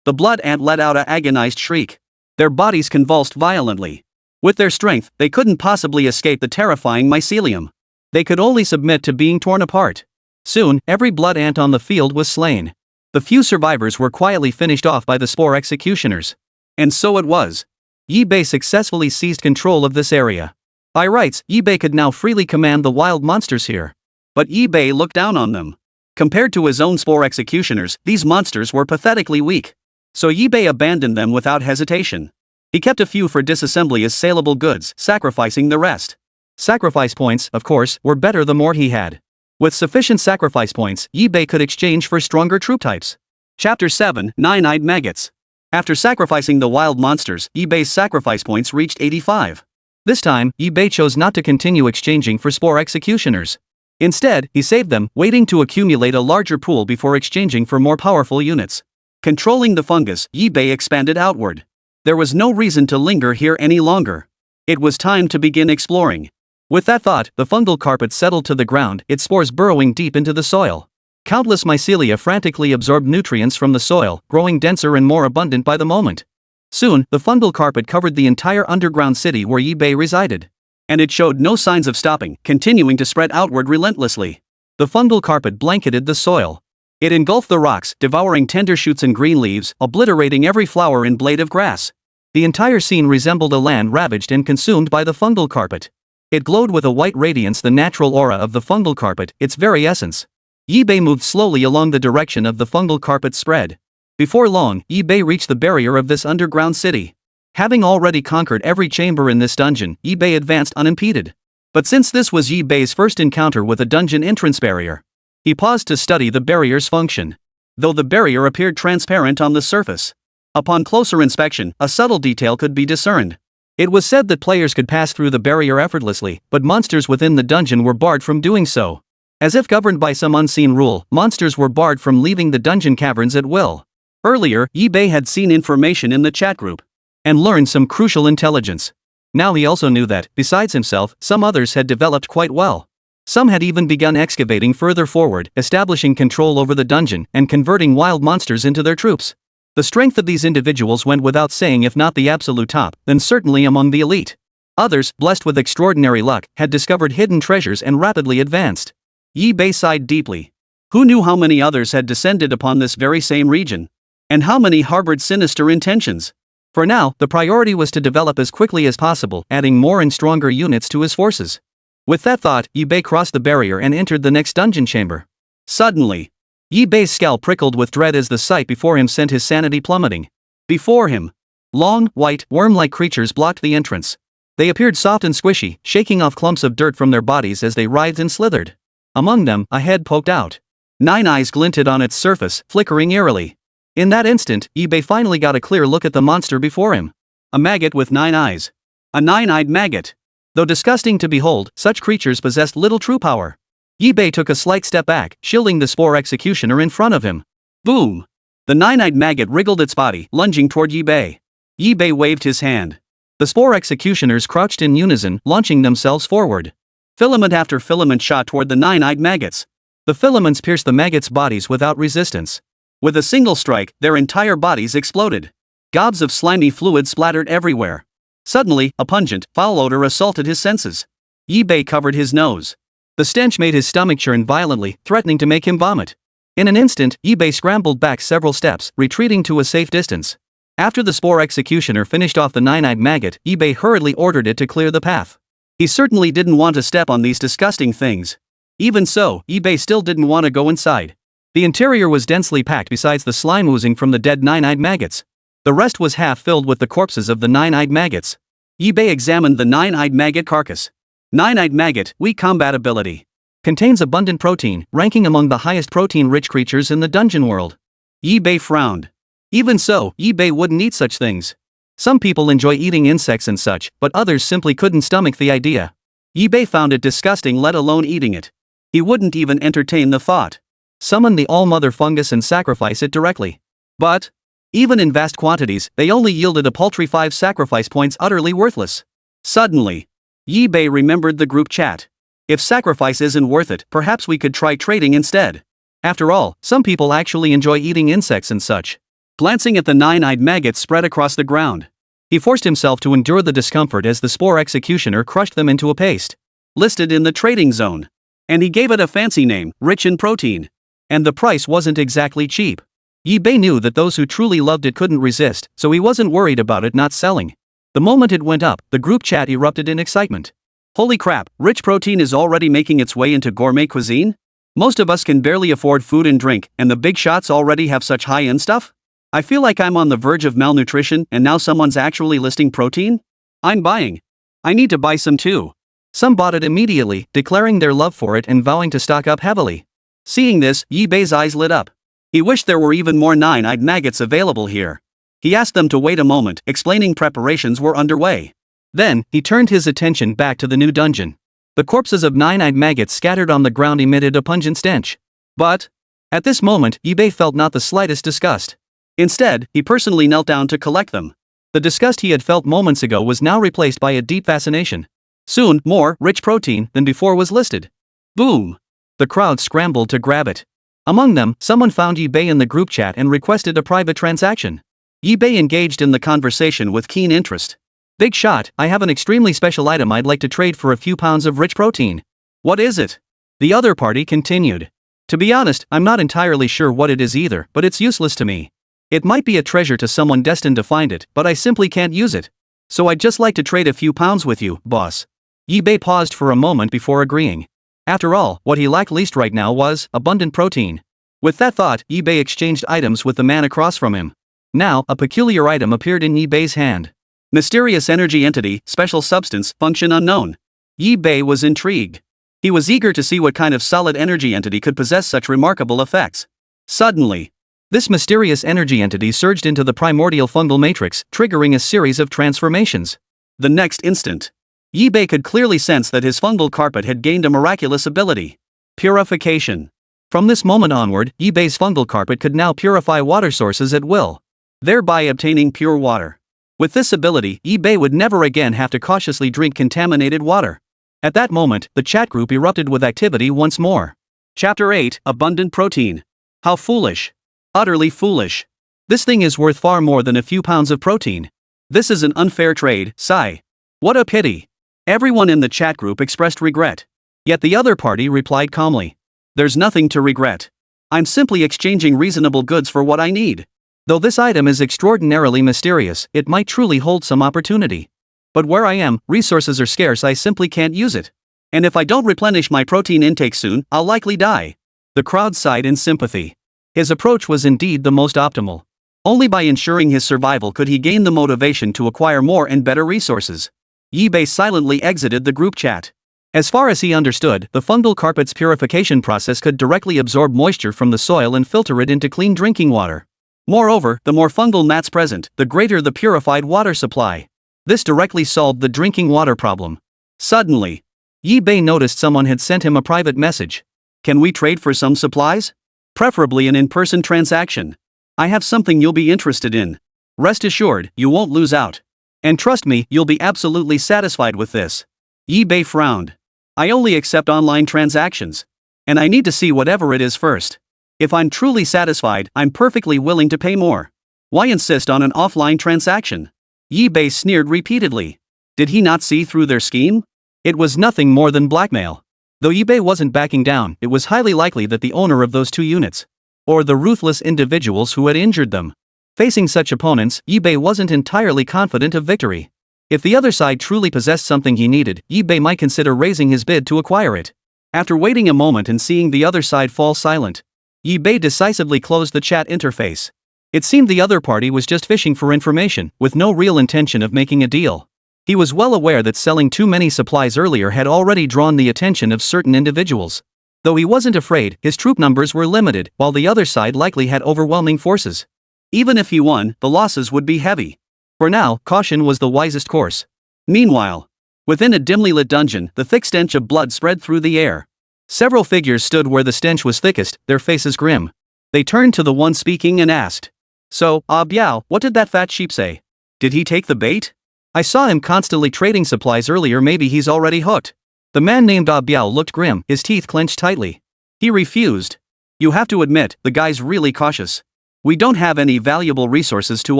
The blood ant let out an agonized shriek. Their bodies convulsed violently. With their strength, they couldn't possibly escape the terrifying mycelium. They could only submit to being torn apart. Soon, every blood ant on the field was slain. The few survivors were quietly finished off by the Spore Executioners. And so it was. Yibei successfully seized control of this area. By rights, Yibei could now freely command the wild monsters here. But Yibei looked down on them. Compared to his own Spore Executioners, these monsters were pathetically weak. So Yibei abandoned them without hesitation. He kept a few for disassembly as saleable goods, sacrificing the rest. Sacrifice points, of course, were better the more he had. With sufficient sacrifice points, Yibei could exchange for stronger troop types. Chapter 7, Nine-Eyed Maggots. After sacrificing the wild monsters, Yibei's sacrifice points reached 85. This time, Yibei chose not to continue exchanging for Spore Executioners. Instead, he saved them, waiting to accumulate a larger pool before exchanging for more powerful units. Controlling the fungus, Yibei expanded outward. There was no reason to linger here any longer. It was time to begin exploring. With that thought, the fungal carpet settled to the ground, its spores burrowing deep into the soil. Countless mycelia frantically absorbed nutrients from the soil, growing denser and more abundant by the moment. Soon, the fungal carpet covered the entire underground city where Yibei resided. And it showed no signs of stopping, continuing to spread outward relentlessly. The fungal carpet blanketed the soil. It engulfed the rocks, devouring tender shoots and green leaves, obliterating every flower and blade of grass. The entire scene resembled a land ravaged and consumed by the fungal carpet. It glowed with a white radiance, the natural aura of the fungal carpet, its very essence. Yibei moved slowly along the direction of the fungal carpet's spread. Before long, Yibei reached the barrier of this underground city. Having already conquered every chamber in this dungeon, Yibei advanced unimpeded. But since this was Yibei's first encounter with a dungeon entrance barrier, he paused to study the barrier's function. Though the barrier appeared transparent on the surface, upon closer inspection, a subtle detail could be discerned. It was said that players could pass through the barrier effortlessly, but monsters within the dungeon were barred from doing so. As if governed by some unseen rule, monsters were barred from leaving the dungeon caverns at will. Earlier, Yibei had seen information in the chat group and learned some crucial intelligence. Now he also knew that, besides himself, some others had developed quite well. Some had even begun excavating further forward, establishing control over the dungeon and converting wild monsters into their troops. The strength of these individuals went without saying, if not the absolute top, then certainly among the elite. Others, blessed with extraordinary luck, had discovered hidden treasures and rapidly advanced. Yibei sighed deeply. Who knew how many others had descended upon this very same region? And how many harbored sinister intentions? For now, the priority was to develop as quickly as possible, adding more and stronger units to his forces. With that thought, Yibei crossed the barrier and entered the next dungeon chamber. Suddenly, Yibei's scalp prickled with dread as the sight before him sent his sanity plummeting. Before him, long, white, worm-like creatures blocked the entrance. They appeared soft and squishy, shaking off clumps of dirt from their bodies as they writhed and slithered. Among them, a head poked out. 9 eyes glinted on its surface, flickering eerily. In that instant, Yibei finally got a clear look at the monster before him. A maggot with 9 eyes. A 9-eyed maggot. Though disgusting to behold, such creatures possessed little true power. Yibei took a slight step back, shielding the Spore Executioner in front of him. Boom! The 9-eyed maggot wriggled its body, lunging toward Yibei. Yibei waved his hand. The Spore Executioners crouched in unison, launching themselves forward. Filament after filament shot toward the 9-eyed maggots. The filaments pierced the maggots' bodies without resistance. With a single strike, their entire bodies exploded. Gobs of slimy fluid splattered everywhere. Suddenly, a pungent, foul odor assaulted his senses. Yibei covered his nose. The stench made his stomach churn violently, threatening to make him vomit. In an instant, Yibei scrambled back several steps, retreating to a safe distance. After the Spore Executioner finished off the 9-eyed maggot, Yibei hurriedly ordered it to clear the path. He certainly didn't want to step on these disgusting things. Even so, Yibei still didn't want to go inside. The interior was densely packed besides the slime oozing from the dead nine-eyed maggots. The rest was half filled with the corpses of the nine-eyed maggots. Yi-Bei examined the nine-eyed maggot carcass. Nine-eyed maggot, weak combat ability. Contains abundant protein, ranking among the highest protein-rich creatures in the dungeon world. Yi-Bei frowned. Even so, Yi-Bei wouldn't eat such things. Some people enjoy eating insects and such, but others simply couldn't stomach the idea. Yi-Bei found it disgusting, let alone eating it. He wouldn't even entertain the thought. Summon the all-mother fungus and sacrifice it directly. But even in vast quantities, they only yielded a paltry 5 sacrifice points, utterly worthless. Suddenly, Yi-Bei remembered the group chat. If sacrifice isn't worth it, perhaps we could try trading instead. After all, some people actually enjoy eating insects and such. Glancing at the nine-eyed maggots spread across the ground, he forced himself to endure the discomfort as the Spore Executioner crushed them into a paste. Listed in the trading zone. And he gave it a fancy name, rich in protein. And the price wasn't exactly cheap. Yi-Bei knew that those who truly loved it couldn't resist, so he wasn't worried about it not selling. The moment it went up, the group chat erupted in excitement. Holy crap, rich protein is already making its way into gourmet cuisine? Most of us can barely afford food and drink, and the big shots already have such high-end stuff? I feel like I'm on the verge of malnutrition, and now someone's actually listing protein? I'm buying. I need to buy some too. Some bought it immediately, declaring their love for it and vowing to stock up heavily. Seeing this, Yi-Bei's eyes lit up. He wished there were even more nine-eyed maggots available here. He asked them to wait a moment, explaining preparations were underway. Then, he turned his attention back to the new dungeon. The corpses of nine-eyed maggots scattered on the ground emitted a pungent stench. But at this moment, Yi-Bei felt not the slightest disgust. Instead, he personally knelt down to collect them. The disgust he had felt moments ago was now replaced by a deep fascination. Soon, more rich protein than before was listed. Boom! The crowd scrambled to grab it. Among them, someone found Yi-Bei in the group chat and requested a private transaction. Yi-Bei engaged in the conversation with keen interest. Big shot, I have an extremely special item I'd like to trade for a few pounds of rich protein. What is it? The other party continued. To be honest, I'm not entirely sure what it is either, but it's useless to me. It might be a treasure to someone destined to find it, but I simply can't use it. So I'd just like to trade a few pounds with you, boss. Yi-Bei paused for a moment before agreeing. After all, what he lacked least right now was abundant protein. With that thought, Yi-Bei exchanged items with the man across from him. Now, a peculiar item appeared in Yi-Bei's hand. Mysterious energy entity, special substance, function unknown. Yi-Bei was intrigued. He was eager to see what kind of solid energy entity could possess such remarkable effects. Suddenly, this mysterious energy entity surged into the primordial fungal matrix, triggering a series of transformations. The next instant, Yi-Bei could clearly sense that his fungal carpet had gained a miraculous ability. Purification. From this moment onward, Yi-Bei's fungal carpet could now purify water sources at will, thereby obtaining pure water. With this ability, Yi-Bei would never again have to cautiously drink contaminated water. At that moment, the chat group erupted with activity once more. Chapter 8, Abundant Protein. How foolish. Utterly foolish. This thing is worth far more than a few pounds of protein. This is an unfair trade, sigh. What a pity. Everyone in the chat group expressed regret. Yet the other party replied calmly. There's nothing to regret. I'm simply exchanging reasonable goods for what I need. Though this item is extraordinarily mysterious, it might truly hold some opportunity. But where I am, resources are scarce, I simply can't use it. And if I don't replenish my protein intake soon, I'll likely die. The crowd sighed in sympathy. His approach was indeed the most optimal. Only by ensuring his survival could he gain the motivation to acquire more and better resources. Yi-Bei silently exited the group chat. As far as he understood, the fungal carpet's purification process could directly absorb moisture from the soil and filter it into clean drinking water. Moreover, the more fungal mats present, the greater the purified water supply. This directly solved the drinking water problem. Suddenly, Yi-Bei noticed someone had sent him a private message. Can we trade for some supplies? Preferably an in-person transaction. I have something you'll be interested in. Rest assured, you won't lose out. And trust me, you'll be absolutely satisfied with this. Yi-Bei frowned. I only accept online transactions. And I need to see whatever it is first. If I'm truly satisfied, I'm perfectly willing to pay more. Why insist on an offline transaction? Yi-Bei sneered repeatedly. Did he not see through their scheme? It was nothing more than blackmail. Though Yi-Bei wasn't backing down, it was highly likely that the owner of those two units, or the ruthless individuals who had injured them. Facing such opponents, Yi-Bei wasn't entirely confident of victory. If the other side truly possessed something he needed, Yi-Bei might consider raising his bid to acquire it. After waiting a moment and seeing the other side fall silent, Yi Bei decisively closed the chat interface. It seemed the other party was just fishing for information, with no real intention of making a deal. He was well aware that selling too many supplies earlier had already drawn the attention of certain individuals. Though he wasn't afraid, his troop numbers were limited, while the other side likely had overwhelming forces. Even if he won, the losses would be heavy. For now, caution was the wisest course. Meanwhile, within a dimly lit dungeon, the thick stench of blood spread through the air. Several figures stood where the stench was thickest, their faces grim. They turned to the one speaking and asked, "So, Biao, what did that fat sheep say? Did he take the bait? I saw him constantly trading supplies earlier, maybe he's already hooked." The man named Biao looked grim, his teeth clenched tightly. He refused. "You have to admit, the guy's really cautious. We don't have any valuable resources to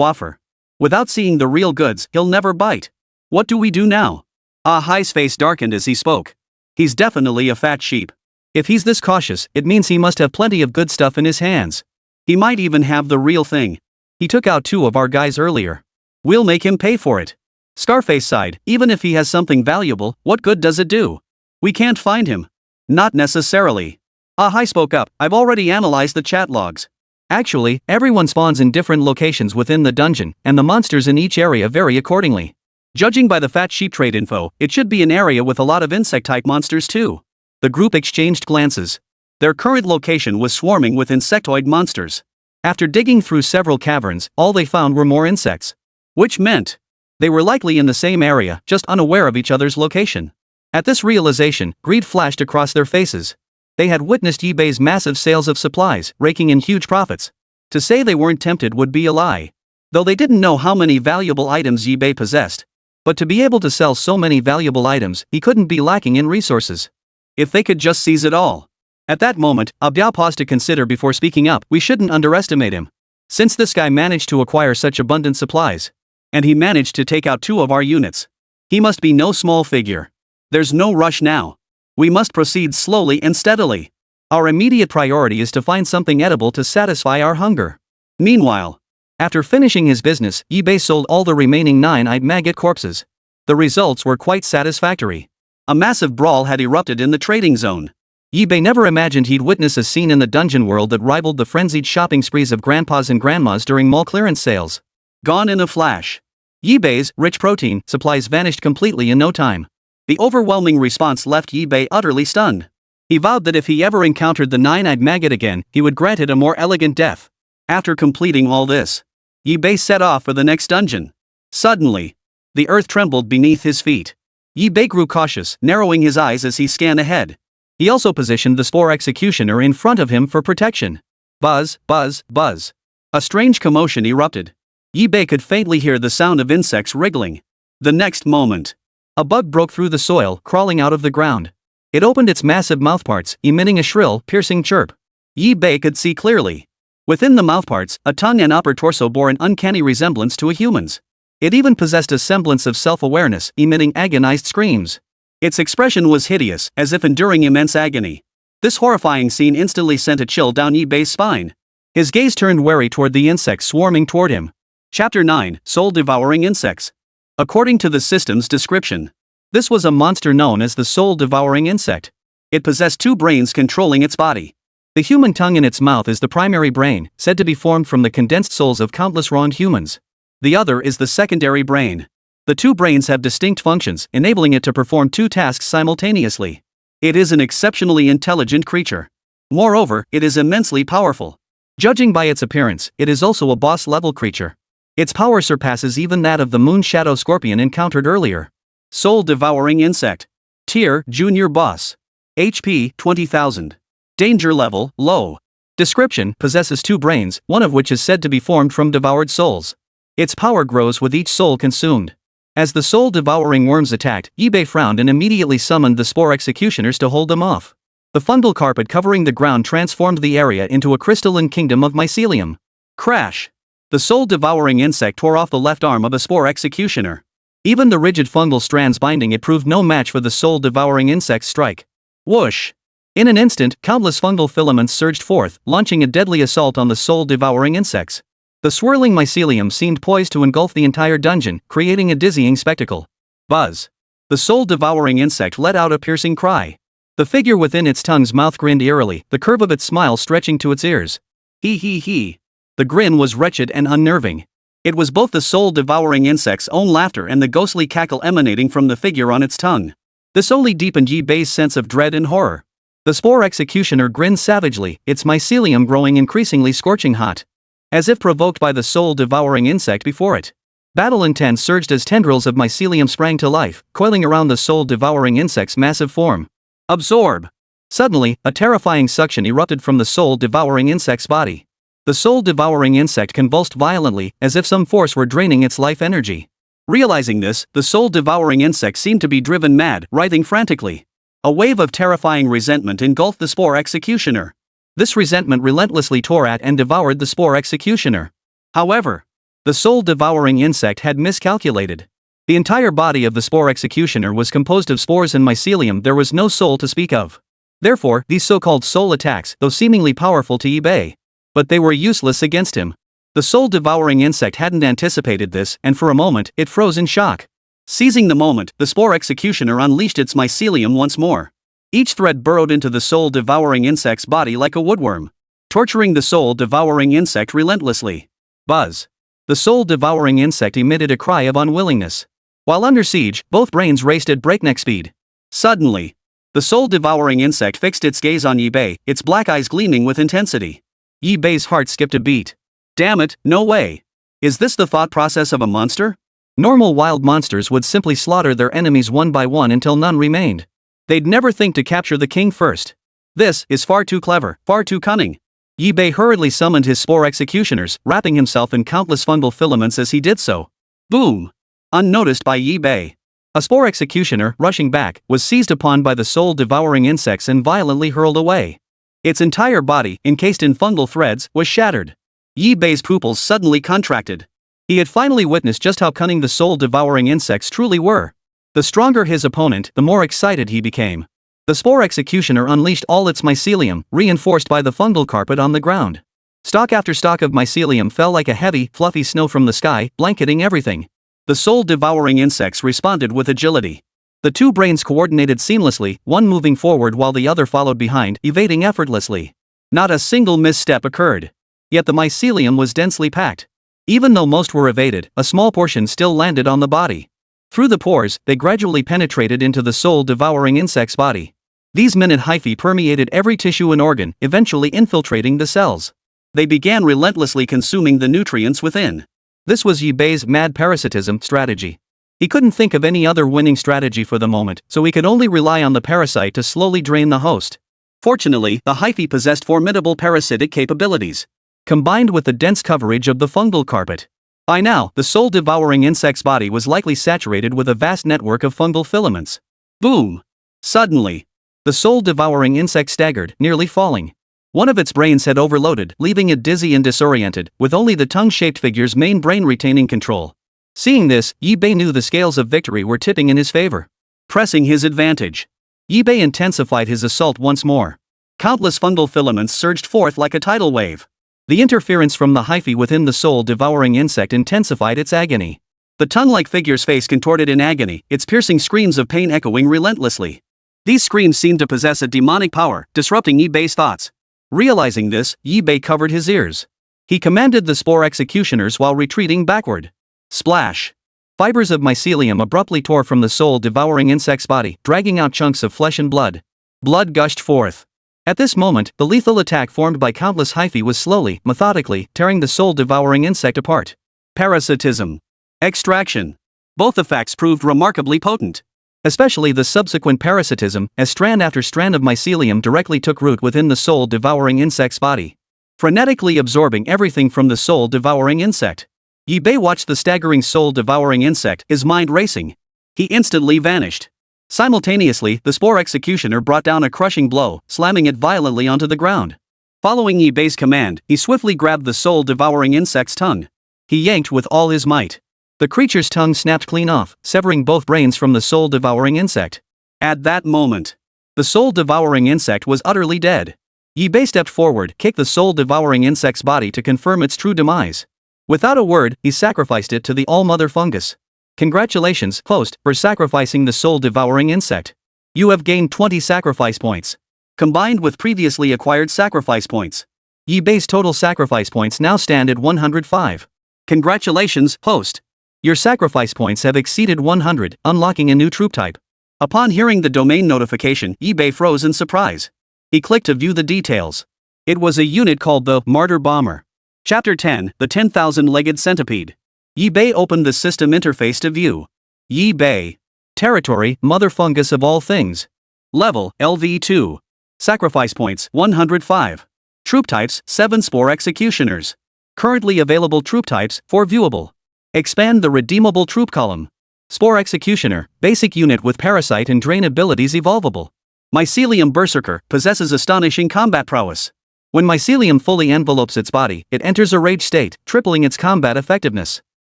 offer. Without seeing the real goods, he'll never bite. What do we do now?" Hai's face darkened as he spoke. "He's definitely a fat sheep. If he's this cautious, it means he must have plenty of good stuff in his hands. He might even have the real thing. He took out 2 of our guys earlier. We'll make him pay for it." Scarface sighed. "Even if he has something valuable, what good does it do? We can't find him." "Not necessarily." Hai spoke up. "I've already analyzed the chat logs. Actually, everyone spawns in different locations within the dungeon, and the monsters in each area vary accordingly. Judging by the fat sheep trade info, it should be an area with a lot of insect-type monsters too." The group exchanged glances. Their current location was swarming with insectoid monsters. After digging through several caverns, all they found were more insects. Which meant they were likely in the same area, just unaware of each other's location. At this realization, greed flashed across their faces. They had witnessed Yi Bei's massive sales of supplies, raking in huge profits. To say they weren't tempted would be a lie. Though they didn't know how many valuable items Yi Bei possessed. But to be able to sell so many valuable items, he couldn't be lacking in resources. If they could just seize it all. At that moment, Biao paused to consider before speaking up. "We shouldn't underestimate him. Since this guy managed to acquire such abundant supplies, and he managed to take out 2 of our units, he must be no small figure. There's no rush now. We must proceed slowly and steadily. Our immediate priority is to find something edible to satisfy our hunger." Meanwhile, after finishing his business, Yi Bei sold all the remaining 9-eyed maggot corpses. The results were quite satisfactory. A massive brawl had erupted in the trading zone. Yi Bei never imagined he'd witness a scene in the dungeon world that rivaled the frenzied shopping sprees of grandpas and grandmas during mall clearance sales. Gone in a flash. Yi Bei's rich protein supplies vanished completely in no time. The overwhelming response left Yi Bei utterly stunned. He vowed that if he ever encountered the 9-eyed maggot again, he would grant it a more elegant death. After completing all this, Yi Bei set off for the next dungeon. Suddenly, the earth trembled beneath his feet. Yi Bei grew cautious, narrowing his eyes as he scanned ahead. He also positioned the Spore Executioner in front of him for protection. Buzz, buzz, buzz. A strange commotion erupted. Yi Bei could faintly hear the sound of insects wriggling. The next moment, a bug broke through the soil, crawling out of the ground. It opened its massive mouthparts, emitting a shrill, piercing chirp. Yi Bei could see clearly. Within the mouthparts, a tongue and upper torso bore an uncanny resemblance to a human's. It even possessed a semblance of self-awareness, emitting agonized screams. Its expression was hideous, as if enduring immense agony. This horrifying scene instantly sent a chill down Yi Bei's spine. His gaze turned wary toward the insects swarming toward him. Chapter 9, Soul-Devouring Insects. According to the system's description, this was a monster known as the Soul-Devouring Insect. It possessed 2 brains controlling its body. The human tongue in its mouth is the primary brain, said to be formed from the condensed souls of countless wronged humans. The other is the secondary brain. The 2 brains have distinct functions, enabling it to perform 2 tasks simultaneously. It is an exceptionally intelligent creature. Moreover, it is immensely powerful. Judging by its appearance, it is also a boss-level creature. Its power surpasses even that of the Moon Shadow Scorpion encountered earlier. Soul-Devouring Insect. Tier, Junior Boss. HP, 20,000. Danger level, low. Description, possesses 2 brains, one of which is said to be formed from devoured souls. Its power grows with each soul consumed. As the soul-devouring worms attacked, Yi Bei frowned and immediately summoned the Spore Executioners to hold them off. The fungal carpet covering the ground transformed the area into a crystalline kingdom of mycelium. Crash! The soul-devouring insect tore off the left arm of a Spore Executioner. Even the rigid fungal strands binding it proved no match for the soul-devouring insect's strike. Whoosh! In an instant, countless fungal filaments surged forth, launching a deadly assault on the soul-devouring insects. The swirling mycelium seemed poised to engulf the entire dungeon, creating a dizzying spectacle. Buzz! The soul-devouring insect let out a piercing cry. The figure within its tongue's mouth grinned eerily, the curve of its smile stretching to its ears. He. The grin was wretched and unnerving. It was both the soul-devouring insect's own laughter and the ghostly cackle emanating from the figure on its tongue. This only deepened Yi-Bei's sense of dread and horror. The Spore Executioner grinned savagely, its mycelium growing increasingly scorching hot. As if provoked by the soul-devouring insect before it. Battle intent surged as tendrils of mycelium sprang to life, coiling around the soul-devouring insect's massive form. Absorb! Suddenly, a terrifying suction erupted from the soul-devouring insect's body. The soul-devouring insect convulsed violently, as if some force were draining its life energy. Realizing this, the soul-devouring insect seemed to be driven mad, writhing frantically. A wave of terrifying resentment engulfed the Spore Executioner. This resentment relentlessly tore at and devoured the Spore Executioner. However, the soul-devouring insect had miscalculated. The entire body of the Spore Executioner was composed of spores and mycelium. There was no soul to speak of. Therefore, these so-called soul attacks, though seemingly powerful to Yi-Bei, but they were useless against him. The soul-devouring insect hadn't anticipated this, and for a moment, it froze in shock. Seizing the moment, the Spore Executioner unleashed its mycelium once more. Each thread burrowed into the soul-devouring insect's body like a woodworm, torturing the soul-devouring insect relentlessly. Buzz. The soul-devouring insect emitted a cry of unwillingness. While under siege, both brains raced at breakneck speed. Suddenly, the soul-devouring insect fixed its gaze on Yi-Bei, its black eyes gleaming with intensity. Yi-Bei's heart skipped a beat. Damn it, no way. Is this the thought process of a monster? Normal wild monsters would simply slaughter their enemies one by one until none remained. They'd never think to capture the king first. This is far too clever, far too cunning. Yi-Bei hurriedly summoned his Spore Executioners, wrapping himself in countless fungal filaments as he did so. Boom! Unnoticed by Yi-Bei. A Spore Executioner, rushing back, was seized upon by the soul-devouring insects and violently hurled away. Its entire body, encased in fungal threads, was shattered. Yi-Bei's pupils suddenly contracted. He had finally witnessed just how cunning the soul-devouring insects truly were. The stronger his opponent, the more excited he became. The Spore Executioner unleashed all its mycelium, reinforced by the fungal carpet on the ground. Stalk after stalk of mycelium fell like a heavy, fluffy snow from the sky, blanketing everything. The soul-devouring insects responded with agility. The two brains coordinated seamlessly, one moving forward while the other followed behind, evading effortlessly. Not a single misstep occurred. Yet the mycelium was densely packed. Even though most were evaded, a small portion still landed on the body. Through the pores, they gradually penetrated into the soul-devouring insect's body. These minute hyphae permeated every tissue and organ, eventually infiltrating the cells. They began relentlessly consuming the nutrients within. This was Yi-Bei's mad parasitism strategy. He couldn't think of any other winning strategy for the moment, so he could only rely on the parasite to slowly drain the host. Fortunately, the hyphae possessed formidable parasitic capabilities, combined with the dense coverage of the fungal carpet. By now, the soul-devouring insect's body was likely saturated with a vast network of fungal filaments. Boom! Suddenly, the soul-devouring insect staggered, nearly falling. One of its brains had overloaded, leaving it dizzy and disoriented, with only the tongue-shaped figure's main brain retaining control. Seeing this, Yi-Bei knew the scales of victory were tipping in his favor. Pressing his advantage, Yi-Bei intensified his assault once more. Countless fungal filaments surged forth like a tidal wave. The interference from the hyphae within the soul-devouring insect intensified its agony. The tongue-like figure's face contorted in agony, its piercing screams of pain echoing relentlessly. These screams seemed to possess a demonic power, disrupting Yi-Bei's thoughts. Realizing this, Yi-Bei covered his ears. He commanded the Spore Executioners while retreating backward. Splash! Fibers of mycelium abruptly tore from the soul-devouring insect's body, dragging out chunks of flesh and blood. Blood gushed forth. At this moment, the lethal attack formed by countless hyphae was slowly, methodically, tearing the soul-devouring insect apart. Parasitism. Extraction. Both effects proved remarkably potent. Especially the subsequent parasitism, as strand after strand of mycelium directly took root within the soul-devouring insect's body, frenetically absorbing everything from the soul-devouring insect. Yi-Bei watched the staggering soul-devouring insect, his mind racing. He instantly vanished. Simultaneously, the Spore Executioner brought down a crushing blow, slamming it violently onto the ground. Following Yi-Bei's command, he swiftly grabbed the soul-devouring insect's tongue. He yanked with all his might. The creature's tongue snapped clean off, severing both brains from the soul-devouring insect. At that moment, the soul-devouring insect was utterly dead. Yi-Bei stepped forward, kicked the soul-devouring insect's body to confirm its true demise. Without a word, he sacrificed it to the All-Mother Fungus. Congratulations, host, for sacrificing the soul-devouring insect. You have gained 20 sacrifice points. Combined with previously acquired sacrifice points, Yi-Bei's total sacrifice points now stand at 105. Congratulations, host. Your sacrifice points have exceeded 100, unlocking a new troop type. Upon hearing the domain notification, Yi-Bei froze in surprise. He clicked to view the details. It was a unit called the Martyr Bomber. Chapter 10, The 10,000-Legged Centipede. Yi-Bei opened the system interface to view. Yi-Bei. Territory, Mother Fungus of all things. Level, LV2. Sacrifice points, 105. Troop types, 7 Spore Executioners. Currently available troop types, 4 viewable. Expand the redeemable troop column. Spore Executioner, basic unit with parasite and drain abilities evolvable. Mycelium Berserker, possesses astonishing combat prowess. When mycelium fully envelopes its body, it enters a rage state, tripling its combat effectiveness.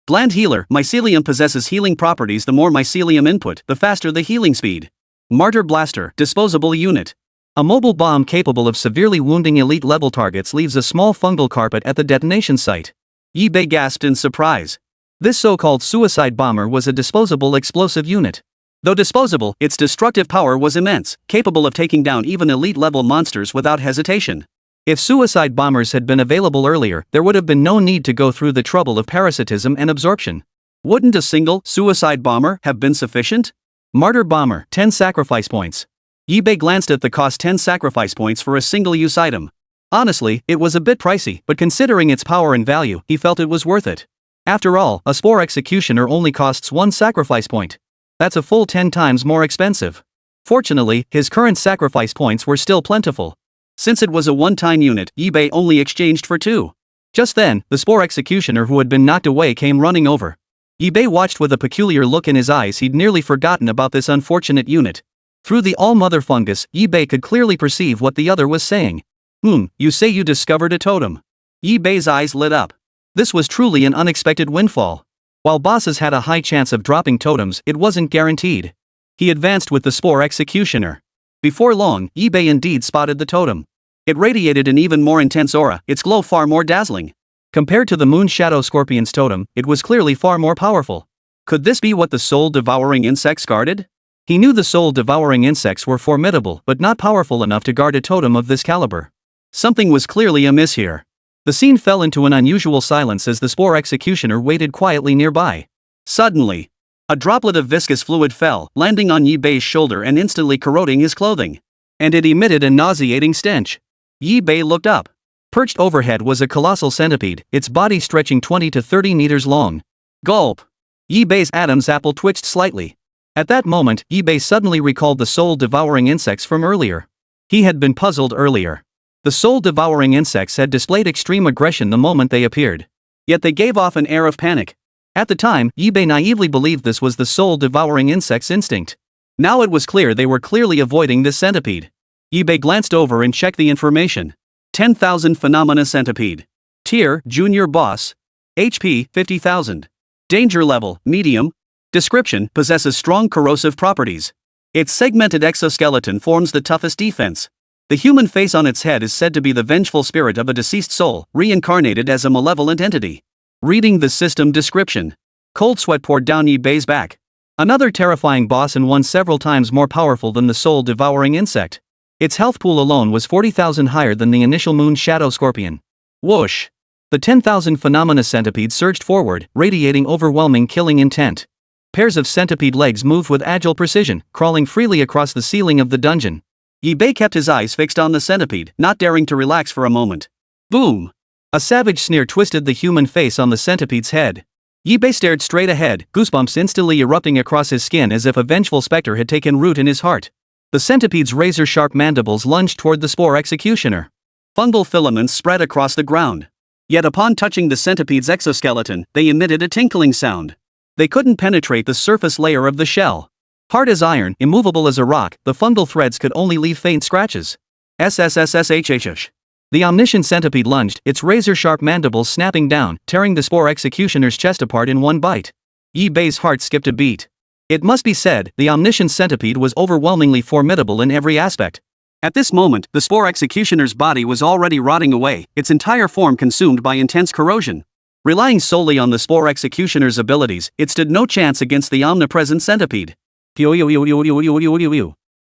Bland Healer, mycelium possesses healing properties. The more mycelium input, the faster the healing speed. Martyr Blaster, disposable unit. A mobile bomb capable of severely wounding elite level targets leaves a small fungal carpet at the detonation site. Yi-Bei gasped in surprise. This so-called suicide bomber was a disposable explosive unit. Though disposable, its destructive power was immense, capable of taking down even elite-level monsters without hesitation. If suicide bombers had been available earlier, there would have been no need to go through the trouble of parasitism and absorption. Wouldn't a single suicide bomber have been sufficient? Martyr Bomber, 10 sacrifice points. Yi-Bei glanced at the cost 10 sacrifice points for a single-use item. Honestly, it was a bit pricey, but considering its power and value, he felt it was worth it. After all, a Spore Executioner only costs 1 sacrifice point. That's a full 10 times more expensive. Fortunately, his current sacrifice points were still plentiful. Since it was a one-time unit, Yi-Bei only exchanged for 2. Just then, the Spore Executioner who had been knocked away came running over. Yi-Bei watched with a peculiar look in his eyes. He'd nearly forgotten about this unfortunate unit. Through the all-mother fungus, Yi-Bei could clearly perceive what the other was saying. You say you discovered a totem. Yi-Bei's eyes lit up. This was truly an unexpected windfall. While bosses had a high chance of dropping totems, it wasn't guaranteed. He advanced with the Spore Executioner. Before long, Yi-Bei indeed spotted the totem. It radiated an even more intense aura, its glow far more dazzling. Compared to the Moon Shadow Scorpion's totem, it was clearly far more powerful. Could this be what the soul-devouring insects guarded? He knew the soul-devouring insects were formidable but not powerful enough to guard a totem of this caliber. Something was clearly amiss here. The scene fell into an unusual silence as the Spore Executioner waited quietly nearby. Suddenly, a droplet of viscous fluid fell, landing on Yi-Bei's shoulder and instantly corroding his clothing. And it emitted a nauseating stench. Yi-Bei looked up. Perched overhead was a colossal centipede, its body stretching 20 to 30 meters long. Gulp! Yi-Bei's Adam's apple twitched slightly. At that moment, Yi-Bei suddenly recalled the soul-devouring insects from earlier. He had been puzzled earlier. The soul-devouring insects had displayed extreme aggression the moment they appeared. Yet they gave off an air of panic. At the time, Yi-Bei naively believed this was the soul-devouring insect's instinct. Now it was clear they were clearly avoiding this centipede. Yi-Bei glanced over and checked the information. 10,000 Phenomena Centipede. Tier, Junior Boss. HP, 50,000. Danger level, Medium. Description, possesses strong corrosive properties. Its segmented exoskeleton forms the toughest defense. The human face on its head is said to be the vengeful spirit of a deceased soul, reincarnated as a malevolent entity. Reading the system description. Cold sweat poured down Yi-Bei's back. Another terrifying boss and one several times more powerful than the soul-devouring insect. Its health pool alone was 40,000 higher than the initial Moon Shadow Scorpion. Whoosh! The 10,000 Phenomena Centipede surged forward, radiating overwhelming killing intent. Pairs of centipede legs moved with agile precision, crawling freely across the ceiling of the dungeon. Yi-Bei kept his eyes fixed on the centipede, not daring to relax for a moment. Boom! A savage sneer twisted the human face on the centipede's head. Yi-Bei stared straight ahead, goosebumps instantly erupting across his skin as if a vengeful specter had taken root in his heart. The centipede's razor-sharp mandibles lunged toward the Spore Executioner. Fungal filaments spread across the ground. Yet upon touching the centipede's exoskeleton, they emitted a tinkling sound. They couldn't penetrate the surface layer of the shell. Hard as iron, immovable as a rock, the fungal threads could only leave faint scratches. SSS-rank. The omniscient centipede lunged, its razor-sharp mandibles snapping down, tearing the Spore Executioner's chest apart in one bite. Yi-Bei's heart skipped a beat. It must be said, the omniscient centipede was overwhelmingly formidable in every aspect. At this moment, the Spore Executioner's body was already rotting away, its entire form consumed by intense corrosion. Relying solely on the Spore Executioner's abilities, it stood no chance against the omnipresent centipede.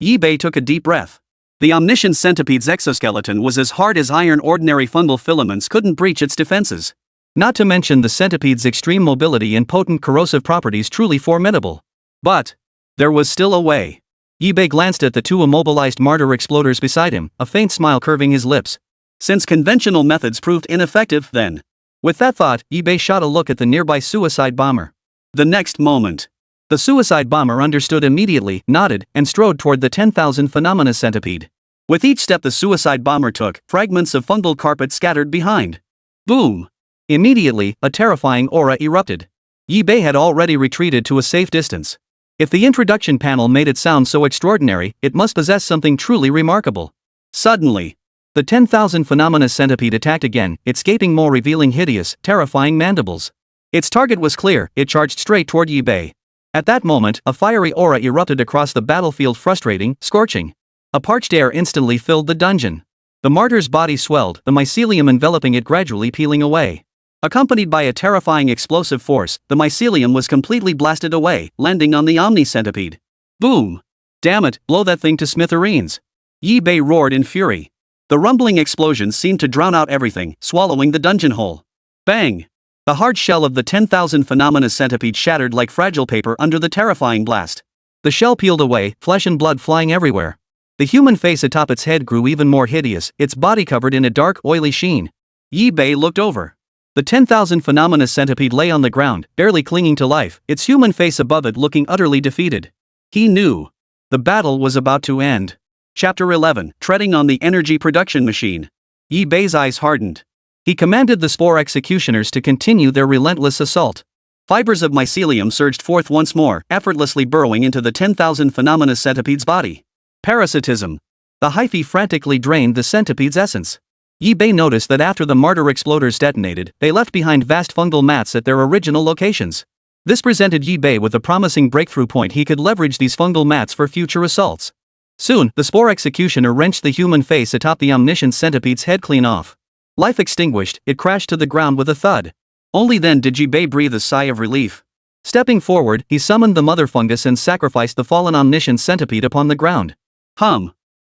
Yi-Bei took a deep breath. The omniscient centipede's exoskeleton was as hard as iron. Ordinary fungal filaments couldn't breach its defenses. Not to mention the centipede's extreme mobility and potent corrosive properties, truly formidable. But there was still a way. Yi-Bei glanced at the two immobilized martyr exploders beside him, a faint smile curving his lips. Since conventional methods proved ineffective, then. With that thought, Yi-Bei shot a look at the nearby suicide bomber. The next moment, the suicide bomber understood immediately, nodded, and strode toward the 10,000 phenomena centipede. With each step the suicide bomber took, fragments of fungal carpet scattered behind. Boom! Immediately, a terrifying aura erupted. Yi-Bei had already retreated to a safe distance. If the introduction panel made it sound so extraordinary, it must possess something truly remarkable. Suddenly, the 10,000 phenomena centipede attacked again, its gaping maw revealing hideous, terrifying mandibles. Its target was clear, it charged straight toward Yi-Bei. At that moment, a fiery aura erupted across the battlefield, frustrating, scorching. A parched air instantly filled the dungeon. The martyr's body swelled, the mycelium enveloping it gradually peeling away. Accompanied by a terrifying explosive force, the mycelium was completely blasted away, landing on the omni-centipede. Boom! Damn it, blow that thing to smithereens! Yi-Bei roared in fury. The rumbling explosions seemed to drown out everything, swallowing the dungeon whole. Bang! The hard shell of the 10,000 phenomena centipede shattered like fragile paper under the terrifying blast. The shell peeled away, flesh and blood flying everywhere. The human face atop its head grew even more hideous, its body covered in a dark, oily sheen. Yi-Bei looked over. The 10,000 phenomena centipede lay on the ground, barely clinging to life, its human face above it looking utterly defeated. He knew. The battle was about to end. Chapter 11, Treading on the Energy Production Machine. Yi-Bei's eyes hardened. He commanded the Spore Executioners to continue their relentless assault. Fibers of mycelium surged forth once more, effortlessly burrowing into the 10,000 phenomena centipede's body. Parasitism. The hyphae frantically drained the centipede's essence. Yi-Bei noticed that after the martyr exploders detonated, they left behind vast fungal mats at their original locations. This presented Yi-Bei with a promising breakthrough point. He could leverage these fungal mats for future assaults. Soon, the Spore Executioner wrenched the human face atop the omniscient centipede's head clean off. Life extinguished, it crashed to the ground with a thud. Only then did Yi-Bei breathe a sigh of relief. Stepping forward, he summoned the mother fungus and sacrificed the fallen omniscient centipede upon the ground.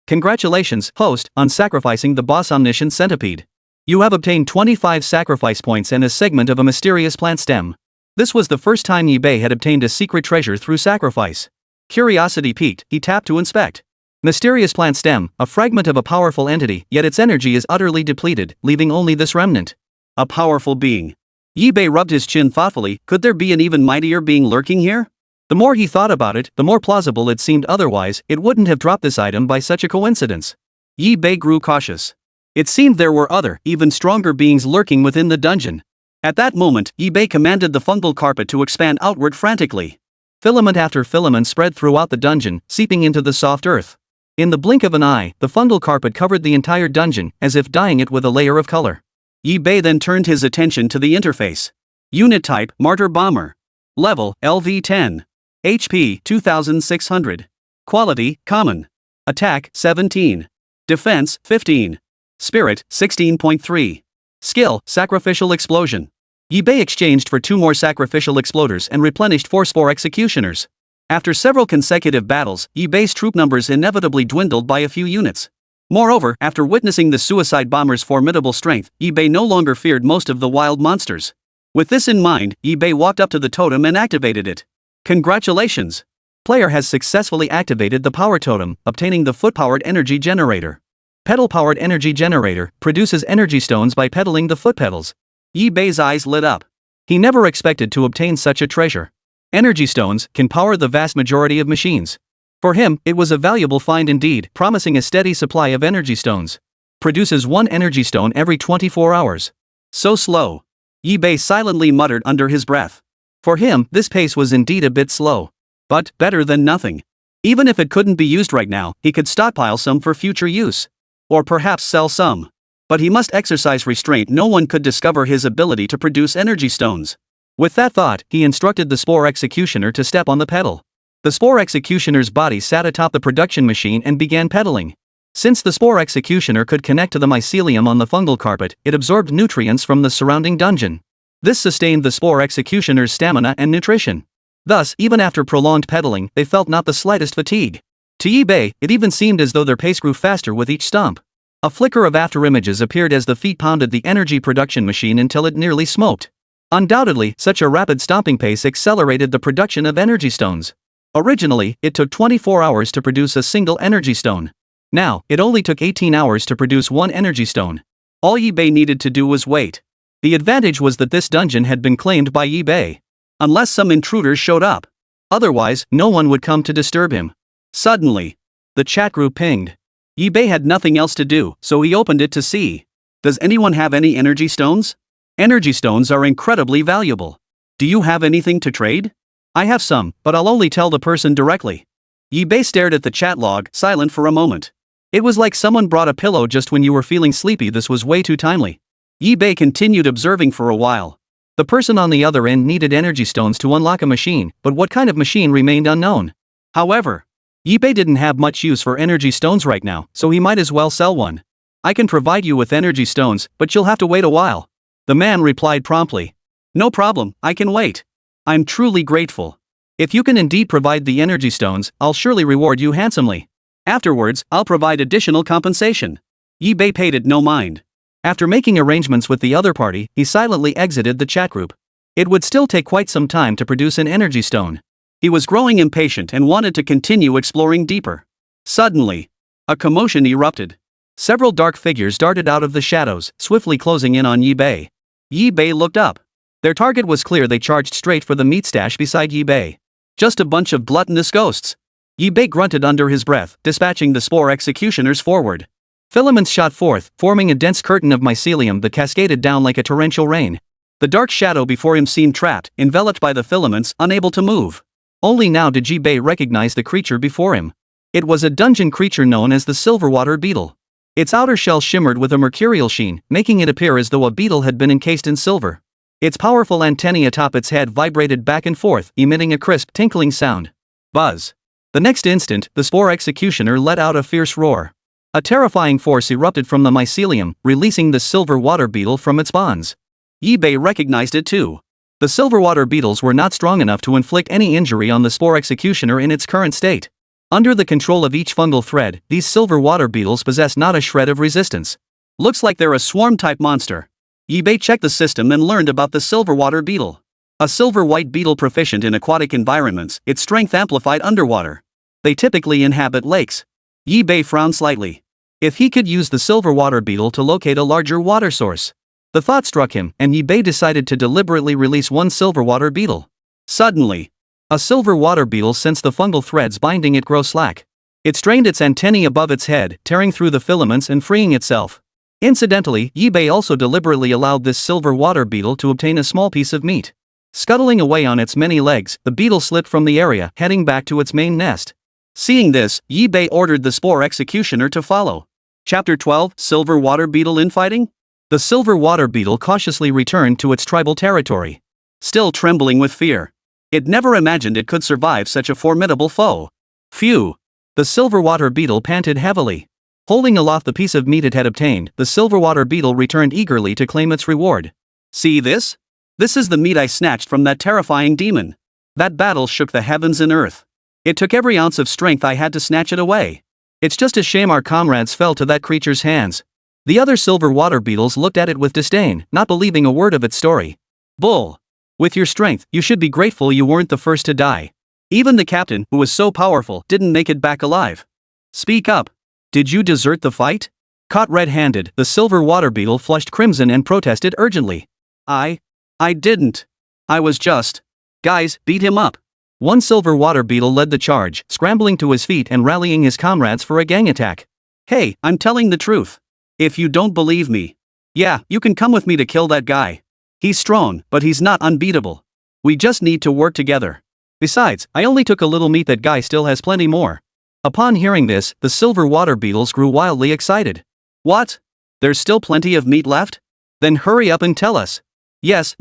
Congratulations, host, on sacrificing the boss omniscient centipede. You have obtained 25 sacrifice points and a segment of a mysterious plant stem. This was the first time Yi-Bei had obtained a secret treasure through sacrifice. Curiosity piqued, he tapped to inspect. Mysterious plant stem, a fragment of a powerful entity, yet its energy is utterly depleted, leaving only this remnant. A powerful being. Yi-Bei rubbed his chin thoughtfully. Could there be an even mightier being lurking here? The more he thought about it, the more plausible it seemed. Otherwise, it wouldn't have dropped this item by such a coincidence. Yi-Bei grew cautious. It seemed there were other, even stronger beings lurking within the dungeon. At that moment, Yi-Bei commanded the fungal carpet to expand outward frantically. Filament after filament spread throughout the dungeon, seeping into the soft earth. In the blink of an eye, the fungal carpet covered the entire dungeon, as if dyeing it with a layer of color. Yi-Bei then turned his attention to the interface. Unit type, Martyr Bomber. Level, LV10. HP, 2600. Quality, Common. Attack, 17. Defense, 15. Spirit, 16.3. Skill, Sacrificial Explosion. Yi-Bei exchanged for 2 more sacrificial exploders and replenished 4 Spore Executioners. After several consecutive battles, Yi-Bei's troop numbers inevitably dwindled by a few units. Moreover, after witnessing the suicide bomber's formidable strength, Yi-Bei no longer feared most of the wild monsters. With this in mind, Yi-Bei walked up to the totem and activated it. Congratulations! Player has successfully activated the power totem, obtaining the foot-powered energy generator. Pedal-powered energy generator produces energy stones by pedaling the foot pedals. Yi-Bei's eyes lit up. He never expected to obtain such a treasure. Energy stones can power the vast majority of machines. For him, it was a valuable find indeed, promising a steady supply of energy stones. Produces 1 energy stone every 24 hours. So slow. Yi-Bei silently muttered under his breath. For him, this pace was indeed a bit slow. But better than nothing. Even if it couldn't be used right now, he could stockpile some for future use. Or perhaps sell some. But he must exercise restraint. No one could discover his ability to produce energy stones. With that thought, he instructed the Spore Executioner to step on the pedal. The Spore Executioner's body sat atop the production machine and began pedaling. Since the Spore Executioner could connect to the mycelium on the fungal carpet, it absorbed nutrients from the surrounding dungeon. This sustained the Spore Executioner's stamina and nutrition. Thus, even after prolonged pedaling, they felt not the slightest fatigue. To eBay, it even seemed as though their pace grew faster with each stomp. A flicker of afterimages appeared as the feet pounded the energy production machine until it nearly smoked. Undoubtedly, such a rapid stomping pace accelerated the production of energy stones. Originally, it took 24 hours to produce a single energy stone. Now, it only took 18 hours to produce one energy stone. All eBay needed to do was wait. The advantage was that this dungeon had been claimed by eBay. Unless some intruders showed up. Otherwise, no one would come to disturb him. Suddenly, the chat group pinged. eBay had nothing else to do, so he opened it to see. Does anyone have any energy stones? Energy stones are incredibly valuable. Do you have anything to trade? I have some, but I'll only tell the person directly. eBay stared at the chat log, silent for a moment. It was like someone brought a pillow just when you were feeling sleepy. This was way too timely. eBay continued observing for a while. The person on the other end needed energy stones to unlock a machine, but what kind of machine remained unknown. However, eBay didn't have much use for energy stones right now, so he might as well sell one. I can provide you with energy stones, but you'll have to wait a while. The man replied promptly. No problem, I can wait. I'm truly grateful. If you can indeed provide the energy stones, I'll surely reward you handsomely. Afterwards, I'll provide additional compensation. eBay paid it no mind. After making arrangements with the other party, he silently exited the chat group. It would still take quite some time to produce an energy stone. He was growing impatient and wanted to continue exploring deeper. Suddenly, a commotion erupted. Several dark figures darted out of the shadows, swiftly closing in on eBay. eBay looked up. Their target was clear. They charged straight for the meat stash beside eBay. Just a bunch of gluttonous ghosts. eBay grunted under his breath, dispatching the Spore Executioners forward. Filaments shot forth, forming a dense curtain of mycelium that cascaded down like a torrential rain. The dark shadow before him seemed trapped, enveloped by the filaments, unable to move. Only now did eBay recognize the creature before him. It was a dungeon creature known as the silverwater beetle. Its outer shell shimmered with a mercurial sheen, making it appear as though a beetle had been encased in silver. Its powerful antennae atop its head vibrated back and forth, emitting a crisp, tinkling sound. Buzz. The next instant, the Spore Executioner let out a fierce roar. A terrifying force erupted from the mycelium, releasing the silver water beetle from its bonds. eBay recognized it too. The silverwater beetles were not strong enough to inflict any injury on the Spore Executioner in its current state. Under the control of each fungal thread, these silver water beetles possess not a shred of resistance. Looks like they're a swarm-type monster. eBay checked the system and learned about the silverwater beetle. A silver-white beetle proficient in aquatic environments, its strength amplified underwater. They typically inhabit lakes. eBay frowned slightly. If he could use the silverwater beetle to locate a larger water source. The thought struck him, and eBay decided to deliberately release one silverwater beetle. Suddenly, a silverwater beetle sensed the fungal threads binding it grow slack. It strained its antennae above its head, tearing through the filaments and freeing itself. Incidentally, eBay also deliberately allowed this silverwater beetle to obtain a small piece of meat. Scuttling away on its many legs, the beetle slipped from the area, heading back to its main nest. Seeing this, eBay ordered the Spore Executioner to follow. Chapter 12, Silver Water Beetle Infighting? The silver water beetle cautiously returned to its tribal territory. Still trembling with fear. It never imagined it could survive such a formidable foe. Phew! The silver water beetle panted heavily. Holding aloft the piece of meat it had obtained, the silver water beetle returned eagerly to claim its reward. See this? This is the meat I snatched from that terrifying demon. That battle shook the heavens and earth. It took every ounce of strength I had to snatch it away. It's just a shame our comrades fell to that creature's hands. The other silver water beetles looked at it with disdain, not believing a word of its story. Bull! With your strength, you should be grateful you weren't the first to die. Even the captain, who was so powerful, didn't make it back alive. Speak up. Did you desert the fight? Caught red-handed, the silver water beetle flushed crimson and protested urgently. I didn't. I was just. Guys, beat him up. One silver water beetle led the charge, scrambling to his feet and rallying his comrades for a gang attack. Hey, I'm telling the truth. If you don't believe me. Yeah, you can come with me to kill that guy. He's strong, but he's not unbeatable. We just need to work together. Besides, I only took a little meat, that guy still has plenty more. Upon hearing this, the silver water beetles grew wildly excited. What? There's still plenty of meat left? Then hurry up and tell us. Yes.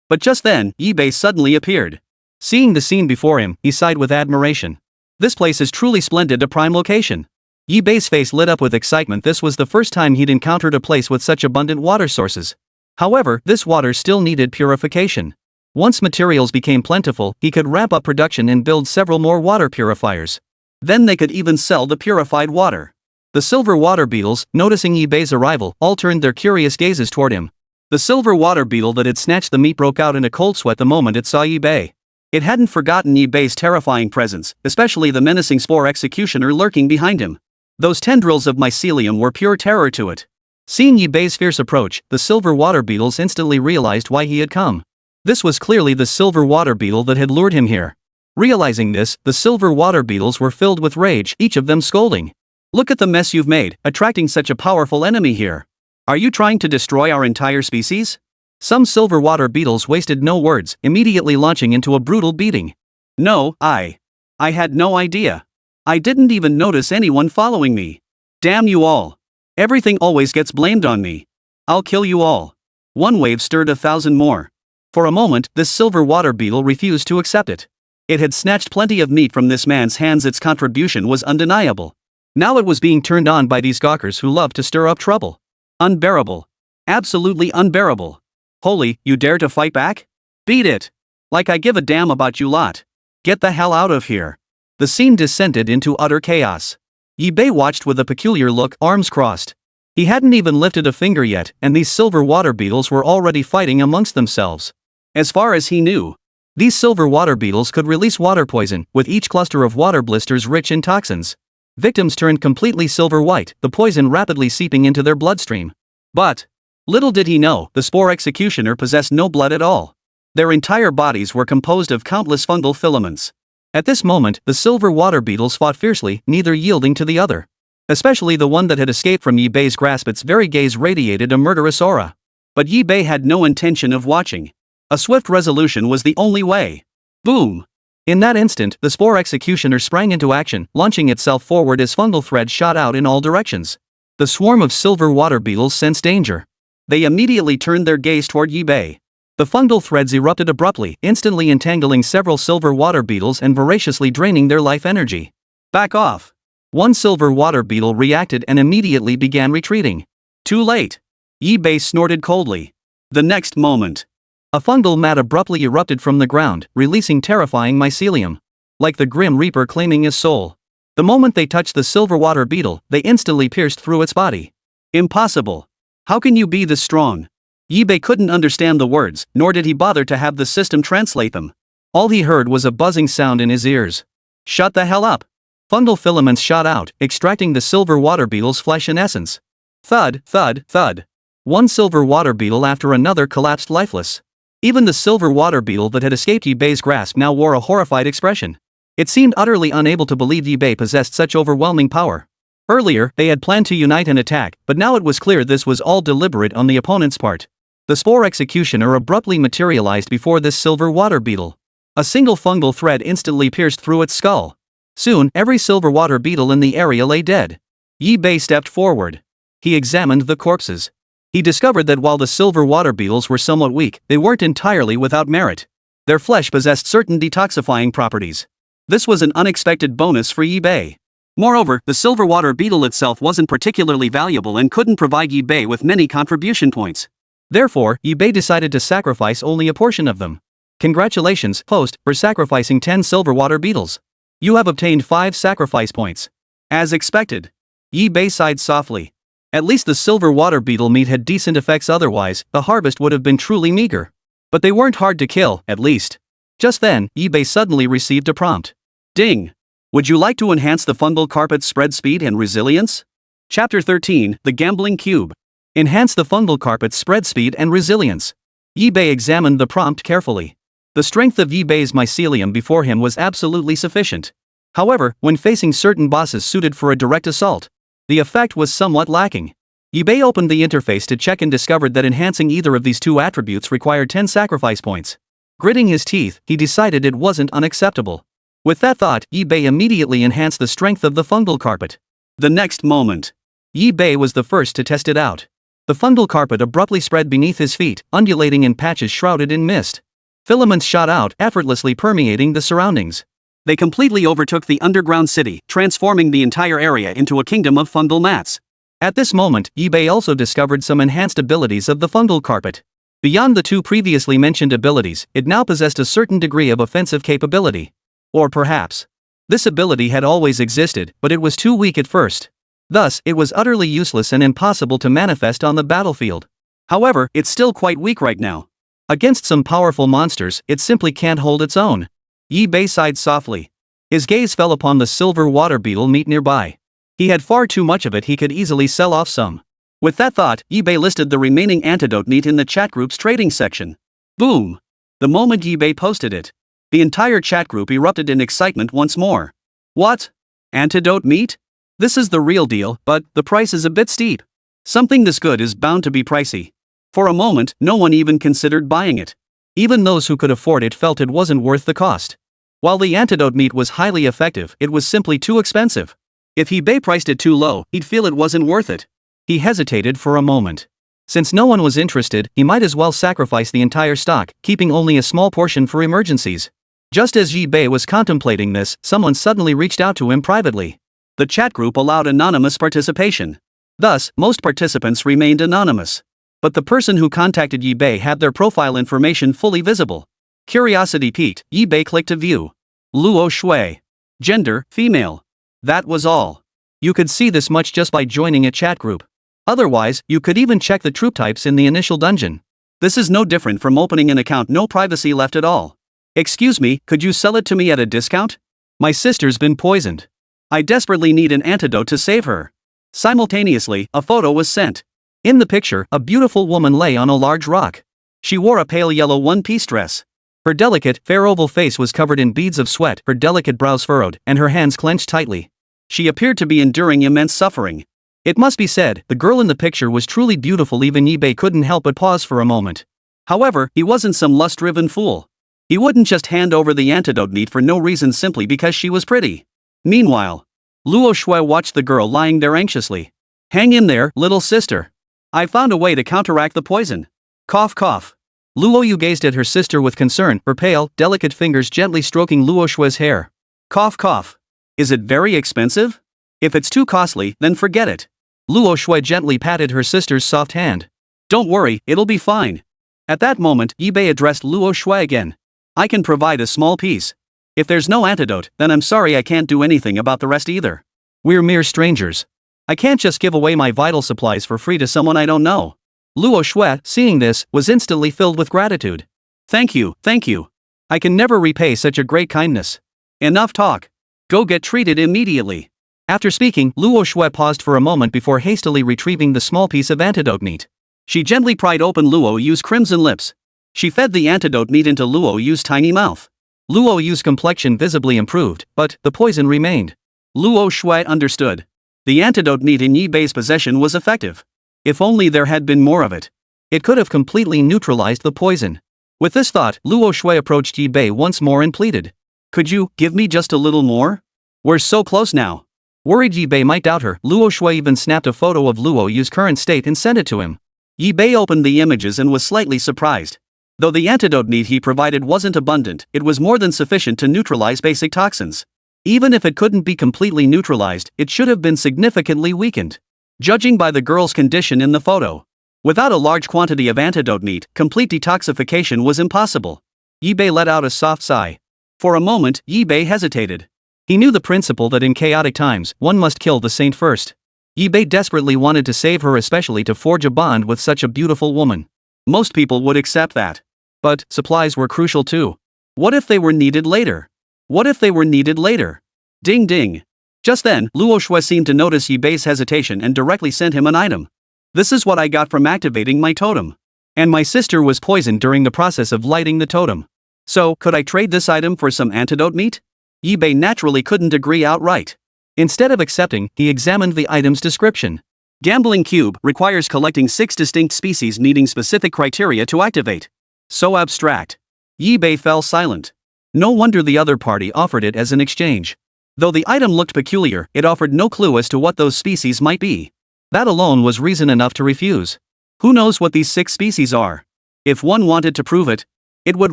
But just then, eBay suddenly appeared. Seeing the scene before him, he sighed with admiration. This place is truly splendid, a prime location. eBay's face lit up with excitement. This was the first time he'd encountered a place with such abundant water sources. However, this water still needed purification. Once materials became plentiful, he could ramp up production and build several more water purifiers. Then they could even sell the purified water. The silver water beetles, noticing Yibei's arrival, all turned their curious gazes toward him. The silver water beetle that had snatched the meat broke out in a cold sweat the moment it saw Yibei. It hadn't forgotten Yibei's terrifying presence, especially the menacing Spore Executioner lurking behind him. Those tendrils of mycelium were pure terror to it. Seeing Yibei's fierce approach, the silver water beetles instantly realized why he had come. This was clearly the silver water beetle that had lured him here. Realizing this, the silver water beetles were filled with rage, each of them scolding. "Look at the mess you've made, attracting such a powerful enemy here. Are you trying to destroy our entire species?" Some silver water beetles wasted no words, immediately launching into a brutal beating. "No, I had no idea. I didn't even notice anyone following me. Damn you all. Everything always gets blamed on me. I'll kill you all." One wave stirred 1,000 more. For a moment, this silver water beetle refused to accept it. It had snatched plenty of meat from this man's hands. Its contribution was undeniable. Now it was being turned on by these gawkers who loved to stir up trouble. Unbearable. Absolutely unbearable. "Holy, you dare to fight back? Beat it. Like I give a damn about you lot. Get the hell out of here." The scene descended into utter chaos. Yibei watched with a peculiar look, arms crossed. He hadn't even lifted a finger yet, and these silver water beetles were already fighting amongst themselves. As far as he knew, these silver water beetles could release water poison, with each cluster of water blisters rich in toxins. Victims turned completely silver white, the poison rapidly seeping into their bloodstream. But little did he know, the Spore Executioner possessed no blood at all. Their entire bodies were composed of countless fungal filaments. At this moment, the silver water beetles fought fiercely, neither yielding to the other. Especially the one that had escaped from Yibei's grasp. Its very gaze radiated a murderous aura. But Yibei had no intention of watching. A swift resolution was the only way. Boom! In that instant, the Spore Executioner sprang into action, launching itself forward as fungal threads shot out in all directions. The swarm of silver water beetles sensed danger. They immediately turned their gaze toward Yibei. The fungal threads erupted abruptly, instantly entangling several silver water beetles and voraciously draining their life energy. "Back off!" One silver water beetle reacted and immediately began retreating. Too late. Yibei snorted coldly. The next moment, a fungal mat abruptly erupted from the ground, releasing terrifying mycelium. Like the Grim Reaper claiming his soul. The moment they touched the silver water beetle, they instantly pierced through its body. "Impossible. How can you be this strong?" Yibei couldn't understand the words, nor did he bother to have the system translate them. All he heard was a buzzing sound in his ears. "Shut the hell up!" Fungal filaments shot out, extracting the silver water beetle's flesh and essence. Thud, thud, thud. One silver water beetle after another collapsed lifeless. Even the silver water beetle that had escaped Yibei's grasp now wore a horrified expression. It seemed utterly unable to believe Yibei possessed such overwhelming power. Earlier, they had planned to unite and attack, but now it was clear this was all deliberate on the opponent's part. The Spore Executioner abruptly materialized before this silver water beetle. A single fungal thread instantly pierced through its skull. Soon, every silver water beetle in the area lay dead. Yibei stepped forward. He examined the corpses. He discovered that while the silver water beetles were somewhat weak, they weren't entirely without merit. Their flesh possessed certain detoxifying properties. This was an unexpected bonus for Yibei. Moreover, the silver water beetle itself wasn't particularly valuable and couldn't provide Yibei with many contribution points. Therefore, Yibei decided to sacrifice only a portion of them. Congratulations, host, for sacrificing 10 silver water beetles. You have obtained 5 sacrifice points. As expected. Yibei sighed softly. At least the silver water beetle meat had decent effects, otherwise, the harvest would have been truly meager. But they weren't hard to kill, at least. Just then, Yibei suddenly received a prompt. Ding! Would you like to enhance the fungal carpet's spread speed and resilience? Chapter 13, The Gambling Cube. Enhance the fungal carpet's spread speed and resilience. Yibei examined the prompt carefully. The strength of Yibei's mycelium before him was absolutely sufficient. However, when facing certain bosses suited for a direct assault, the effect was somewhat lacking. Yibei opened the interface to check and discovered that enhancing either of these two attributes required 10 sacrifice points. Gritting his teeth, he decided it wasn't unacceptable. With that thought, Yibei immediately enhanced the strength of the fungal carpet. The next moment, Yibei was the first to test it out. The fungal carpet abruptly spread beneath his feet, undulating in patches shrouded in mist. Filaments shot out, effortlessly permeating the surroundings. They completely overtook the underground city, transforming the entire area into a kingdom of fungal mats. At this moment, Yibei also discovered some enhanced abilities of the fungal carpet. Beyond the two previously mentioned abilities, it now possessed a certain degree of offensive capability. Or perhaps, This ability had always existed, but it was too weak at first. Thus, it was utterly useless and impossible to manifest on the battlefield. However, it's still quite weak right now. Against some powerful monsters, it simply can't hold its own. Yi-Bei sighed softly. His gaze fell upon the silver water beetle meat nearby. He had far too much of it, he could easily sell off some. With that thought, Yi-Bei listed the remaining antidote meat in the chat group's trading section. Boom! The moment Yi-Bei posted it, the entire chat group erupted in excitement once more. What? Antidote meat? This is the real deal, but the price is a bit steep. Something this good is bound to be pricey. For a moment, no one even considered buying it. Even those who could afford it felt it wasn't worth the cost. While the antidote meat was highly effective, it was simply too expensive. If Yi-Bei priced it too low, he'd feel it wasn't worth it. He hesitated for a moment. Since no one was interested, he might as well sacrifice the entire stock, keeping only a small portion for emergencies. Just as Yi-Bei was contemplating this, someone suddenly reached out to him privately. The chat group allowed anonymous participation. Thus, most participants remained anonymous. But the person who contacted Yi-Bei had their profile information fully visible. Curiosity piqued, Yi-Bei clicked to view. Luo Shui. Gender, female. That was all. You could see this much just by joining a chat group. Otherwise, you could even check the troop types in the initial dungeon. This is no different from opening an account, no privacy left at all. Excuse me, could you sell it to me at a discount? My sister's been poisoned. I desperately need an antidote to save her. Simultaneously, a photo was sent. In the picture, a beautiful woman lay on a large rock. She wore a pale yellow one-piece dress. Her delicate, fair oval face was covered in beads of sweat, her delicate brows furrowed, and her hands clenched tightly. She appeared to be enduring immense suffering. It must be said, the girl in the picture was truly beautiful. Even Yi-Bei couldn't help but pause for a moment. However, he wasn't some lust-driven fool. He wouldn't just hand over the antidote meat for no reason simply because she was pretty. Meanwhile, Luo Shui watched the girl lying there anxiously. Hang in there, little sister. I found a way to counteract the poison. Cough cough. Luo Yu gazed at her sister with concern, her pale, delicate fingers gently stroking Luo Shui's hair. Cough cough. Is it very expensive? If it's too costly, then forget it. Luo Shui gently patted her sister's soft hand. Don't worry, it'll be fine. At that moment, Yi-Bei addressed Luo Shui again. I can provide a small piece. If there's no antidote, then I'm sorry I can't do anything about the rest either. We're mere strangers. I can't just give away my vital supplies for free to someone I don't know. Luo Shui, seeing this, was instantly filled with gratitude. Thank you, thank you. I can never repay such a great kindness. Enough talk. Go get treated immediately. After speaking, Luo Shui paused for a moment before hastily retrieving the small piece of antidote meat. She gently pried open Luo Yu's crimson lips. She fed the antidote meat into Luo Yu's tiny mouth. Luo Yu's complexion visibly improved, but the poison remained. Luo Shui understood. The antidote meat in Yi-Bei's possession was effective. If only there had been more of it. It could have completely neutralized the poison. With this thought, Luo Shui approached Yi-Bei once more and pleaded. Could you give me just a little more? We're so close now. Worried Yi-Bei might doubt her, Luo Shui even snapped a photo of Luo Yu's current state and sent it to him. Yi-Bei opened the images and was slightly surprised. Though the antidote meat he provided wasn't abundant, it was more than sufficient to neutralize basic toxins. Even if it couldn't be completely neutralized, it should have been significantly weakened. Judging by the girl's condition in the photo, without a large quantity of antidote meat, complete detoxification was impossible. Yi-Bei let out a soft sigh. For a moment, Yi-Bei hesitated. He knew the principle that in chaotic times, one must kill the saint first. Yi-Bei desperately wanted to save her, especially to forge a bond with such a beautiful woman. Most people would accept that. But supplies were crucial too. What if they were needed later? What if they were needed later? Ding ding. Just then, Luo Shui seemed to notice Yi-Bei's hesitation and directly sent him an item. This is what I got from activating my totem. And my sister was poisoned during the process of lighting the totem. So, could I trade this item for some antidote meat? Yi-Bei naturally couldn't agree outright. Instead of accepting, he examined the item's description. Gambling Cube requires collecting 6 distinct species meeting specific criteria to activate. So abstract. Yi-Bei fell silent. No wonder the other party offered it as an exchange. Though the item looked peculiar, it offered no clue as to what those species might be. That alone was reason enough to refuse. Who knows what these 6 species are? If one wanted to prove it, it would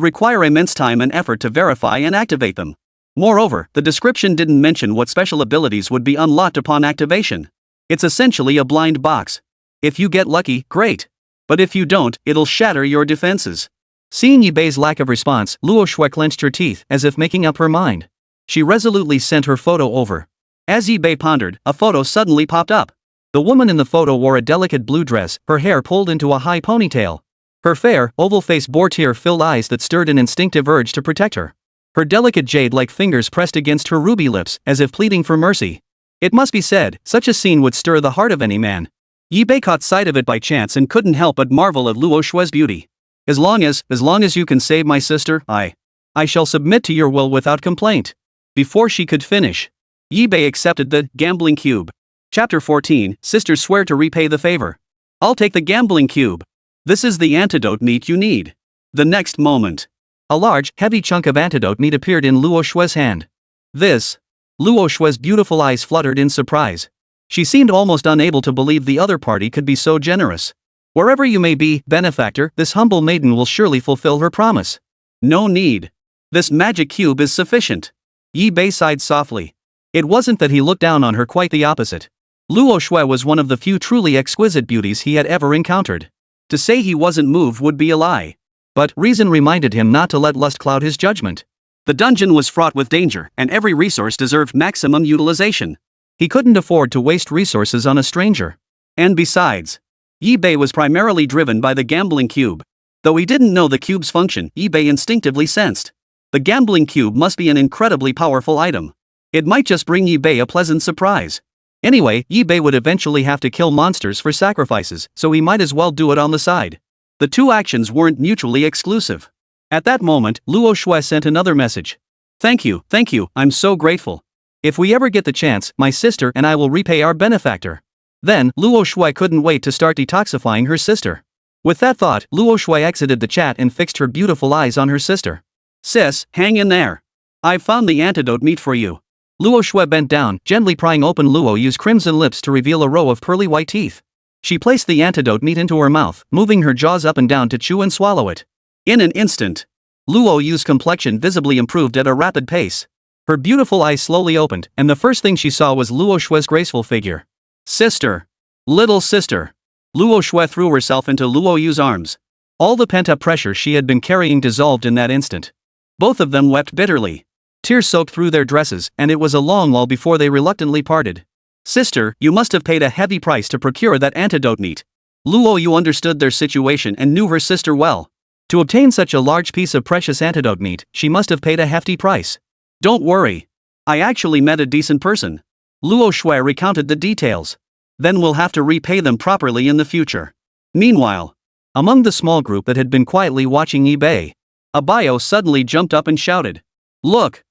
require immense time and effort to verify and activate them. Moreover, the description didn't mention what special abilities would be unlocked upon activation. It's essentially a blind box. If you get lucky, great. But if you don't, it'll shatter your defenses. Seeing Yi-Bei's lack of response, Luo Shui clenched her teeth, as if making up her mind. She resolutely sent her photo over. As Yi-Bei pondered, a photo suddenly popped up. The woman in the photo wore a delicate blue dress, her hair pulled into a high ponytail. Her fair, oval face bore tear-filled eyes that stirred an instinctive urge to protect her. Her delicate jade-like fingers pressed against her ruby lips, as if pleading for mercy. It must be said, such a scene would stir the heart of any man. Yi-Bei caught sight of it by chance and couldn't help but marvel at Luo Shue's beauty. As long as you can save my sister, I shall submit to your will without complaint. Before she could finish, Yi-Bei accepted the gambling cube. Chapter 14, Sisters swear to repay the favor. I'll take the gambling cube. This is the antidote meat you need. The next moment, a large, heavy chunk of antidote meat appeared in Luo Shue's hand. Luo Shue's beautiful eyes fluttered in surprise. She seemed almost unable to believe the other party could be so generous. Wherever you may be, benefactor, this humble maiden will surely fulfill her promise. No need. This magic cube is sufficient. Yi-Bei sighed softly. It wasn't that he looked down on her, quite the opposite. Luo Shuai was one of the few truly exquisite beauties he had ever encountered. To say he wasn't moved would be a lie. But reason reminded him not to let lust cloud his judgment. The dungeon was fraught with danger, and every resource deserved maximum utilization. He couldn't afford to waste resources on a stranger. And besides, Yi-Bei was primarily driven by the gambling cube. Though he didn't know the cube's function, Yi-Bei instinctively sensed. The gambling cube must be an incredibly powerful item. It might just bring Yi-Bei a pleasant surprise. Anyway, Yi-Bei would eventually have to kill monsters for sacrifices, so he might as well do it on the side. The two actions weren't mutually exclusive. At that moment, Luo Shuai sent another message. Thank you, I'm so grateful. If we ever get the chance, my sister and I will repay our benefactor. Then, Luo Shuai couldn't wait to start detoxifying her sister. With that thought, Luo Shuai exited the chat and fixed her beautiful eyes on her sister. Sis, hang in there. I've found the antidote meat for you. Luo Shuai bent down, gently prying open Luo Yu's crimson lips to reveal a row of pearly white teeth. She placed the antidote meat into her mouth, moving her jaws up and down to chew and swallow it. In an instant, Luo Yu's complexion visibly improved at a rapid pace. Her beautiful eyes slowly opened, and the first thing she saw was Luo Shuai's graceful figure. Sister. Little sister. Luo Shuai threw herself into Luo Yu's arms. All the pent-up pressure she had been carrying dissolved in that instant. Both of them wept bitterly. Tears soaked through their dresses, and it was a long while before they reluctantly parted. Sister, you must have paid a heavy price to procure that antidote meat. Luo Yu understood their situation and knew her sister well. To obtain such a large piece of precious antidote meat, she must have paid a hefty price. Don't worry. I actually met a decent person. Luo Shuai recounted the details. Then we'll have to repay them properly in the future. Meanwhile, among the small group that had been quietly watching Yi-Bei, a bio suddenly jumped up and shouted. Look!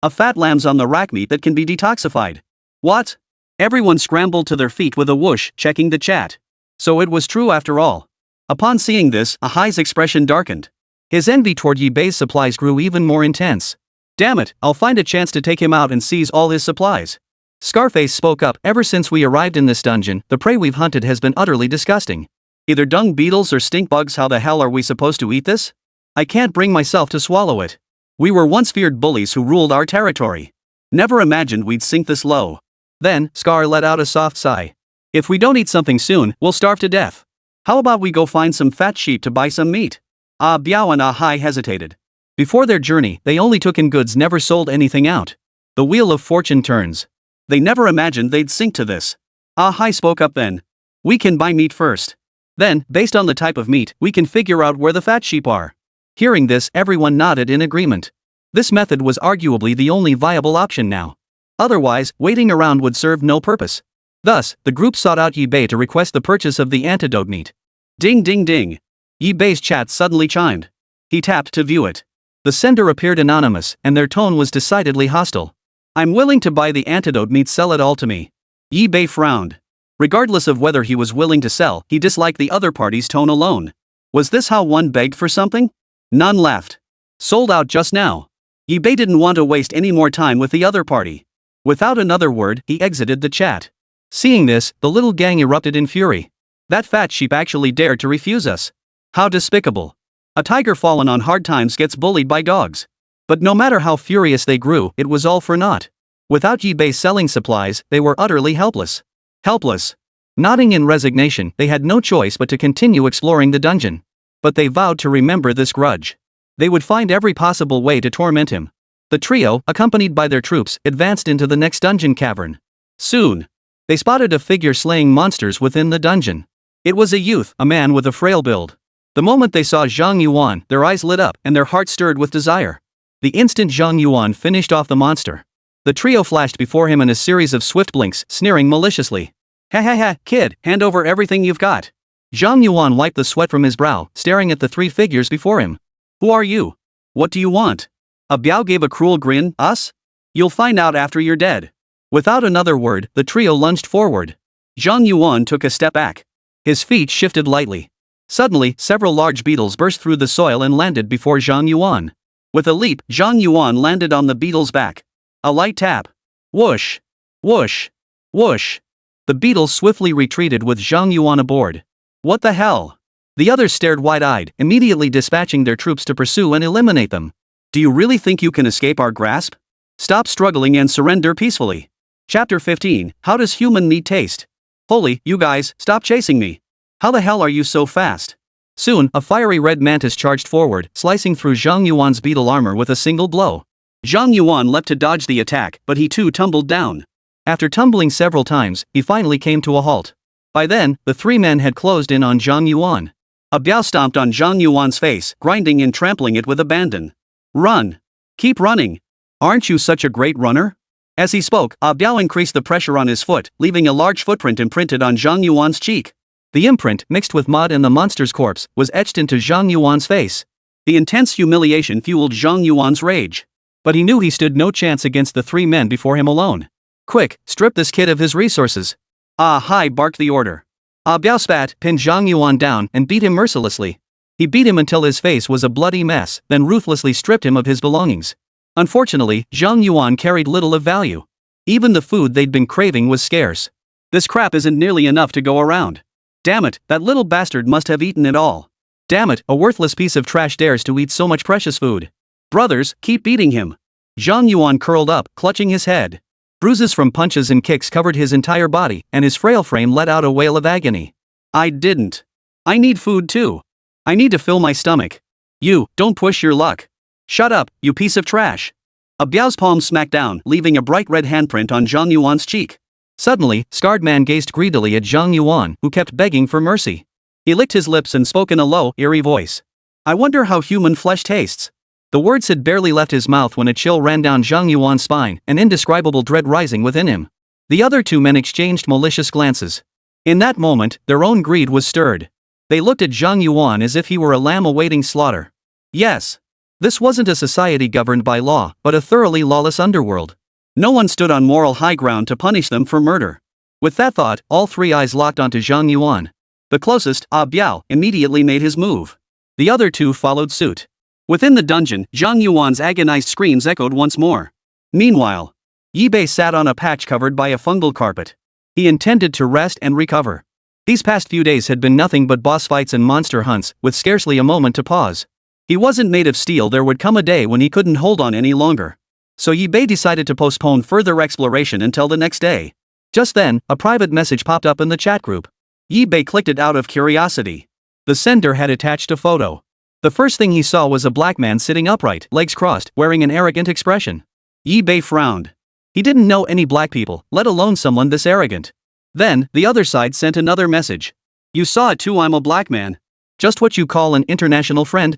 A fat lamb's on the rack meat that can be detoxified. What? Everyone scrambled to their feet with a whoosh, checking the chat. So it was true after all. Upon seeing this, Ahai's expression darkened. His envy toward Yi-Bei's supplies grew even more intense. Damn it, I'll find a chance to take him out and seize all his supplies. Scarface spoke up. Ever since we arrived in this dungeon, the prey we've hunted has been utterly disgusting. Either dung beetles or stink bugs. How the hell are we supposed to eat this? I can't bring myself to swallow it. We were once feared bullies who ruled our territory. Never imagined we'd sink this low. Then, Scar let out a soft sigh. If we don't eat something soon, we'll starve to death. How about we go find some fat sheep to buy some meat? Ah Biao and Ahai hesitated. Before their journey, they only took in goods, never sold anything out. The wheel of fortune turns. They never imagined they'd sink to this. Ahai spoke up then. We can buy meat first. Then, based on the type of meat, we can figure out where the fat sheep are. Hearing this, everyone nodded in agreement. This method was arguably the only viable option now. Otherwise, waiting around would serve no purpose. Thus, the group sought out Yi-Bei to request the purchase of the antidote meat. Ding ding ding. Yi-Bei's chat suddenly chimed. He tapped to view it. The sender appeared anonymous, and their tone was decidedly hostile. I'm willing to buy the antidote meat, sell it all to me. Yi-Bei frowned. Regardless of whether he was willing to sell, he disliked the other party's tone alone. Was this how one begged for something? None left. Sold out just now. Yi-Bei didn't want to waste any more time with the other party. Without another word, he exited the chat. Seeing this, the little gang erupted in fury. That fat sheep actually dared to refuse us. How despicable. A tiger fallen on hard times gets bullied by dogs. But no matter how furious they grew, it was all for naught. Without Yi-Bei selling supplies, they were utterly helpless. Helpless. Nodding in resignation, they had no choice but to continue exploring the dungeon. But they vowed to remember this grudge. They would find every possible way to torment him. The trio, accompanied by their troops, advanced into the next dungeon cavern. Soon, they spotted a figure slaying monsters within the dungeon. It was a youth, a man with a frail build. The moment they saw Zhang Yuan, their eyes lit up and their hearts stirred with desire. The instant Zhang Yuan finished off the monster, the trio flashed before him in a series of swift blinks, sneering maliciously. Ha ha ha, kid, hand over everything you've got. Zhang Yuan wiped the sweat from his brow, staring at the three figures before him. Who are you? What do you want? Biao gave a cruel grin. Us? You'll find out after you're dead. Without another word, the trio lunged forward. Zhang Yuan took a step back. His feet shifted lightly. Suddenly, several large beetles burst through the soil and landed before Zhang Yuan. With a leap, Zhang Yuan landed on the beetle's back. A light tap. Whoosh! Whoosh! Whoosh! The beetles swiftly retreated with Zhang Yuan aboard. What the hell? The others stared wide-eyed, immediately dispatching their troops to pursue and eliminate them. Do you really think you can escape our grasp? Stop struggling and surrender peacefully. Chapter 15, How Does Human Meat Taste? Holy, you guys, stop chasing me. How the hell are you so fast? Soon, a fiery red mantis charged forward, slicing through Zhang Yuan's beetle armor with a single blow. Zhang Yuan leapt to dodge the attack, but he too tumbled down. After tumbling several times, he finally came to a halt. By then, the three men had closed in on Zhang Yuan. Biao stomped on Zhang Yuan's face, grinding and trampling it with abandon. Run! Keep running! Aren't you such a great runner? As he spoke, Biao increased the pressure on his foot, leaving a large footprint imprinted on Zhang Yuan's cheek. The imprint, mixed with mud and the monster's corpse, was etched into Zhang Yuan's face. The intense humiliation fueled Zhang Yuan's rage. But he knew he stood no chance against the three men before him alone. Quick, strip this kid of his resources. Ah, hi, barked the order. Biao spat, pinned Zhang Yuan down, and beat him mercilessly. He beat him until his face was a bloody mess, then ruthlessly stripped him of his belongings. Unfortunately, Zhang Yuan carried little of value. Even the food they'd been craving was scarce. This crap isn't nearly enough to go around. Damn it, that little bastard must have eaten it all. Damn it, a worthless piece of trash dares to eat so much precious food. Brothers, keep beating him. Zhang Yuan curled up, clutching his head. Bruises from punches and kicks covered his entire body, and his frail frame let out a wail of agony. I didn't. I need food too. I need to fill my stomach. You, don't push your luck. Shut up, you piece of trash. Biao's palm smacked down, leaving a bright red handprint on Zhang Yuan's cheek. Suddenly, Scarred Man gazed greedily at Zhang Yuan, who kept begging for mercy. He licked his lips and spoke in a low, eerie voice. I wonder how human flesh tastes. The words had barely left his mouth when a chill ran down Zhang Yuan's spine, an indescribable dread rising within him. The other two men exchanged malicious glances. In that moment, their own greed was stirred. They looked at Zhang Yuan as if he were a lamb awaiting slaughter. Yes. This wasn't a society governed by law, but a thoroughly lawless underworld. No one stood on moral high ground to punish them for murder. With that thought, all three eyes locked onto Zhang Yuan. The closest, Biao, immediately made his move. The other two followed suit. Within the dungeon, Zhang Yuan's agonized screams echoed once more. Meanwhile, Yi Bei sat on a patch covered by a fungal carpet. He intended to rest and recover. These past few days had been nothing but boss fights and monster hunts, with scarcely a moment to pause. He wasn't made of steel. There would come a day when he couldn't hold on any longer. So Yi Bei decided to postpone further exploration until the next day. Just then, a private message popped up in the chat group. Yi Bei clicked it out of curiosity. The sender had attached a photo. The first thing he saw was a black man sitting upright, legs crossed, wearing an arrogant expression. Yi Bei frowned. He didn't know any black people, let alone someone this arrogant. Then, the other side sent another message. You saw it too, I'm a black man. Just what you call an international friend.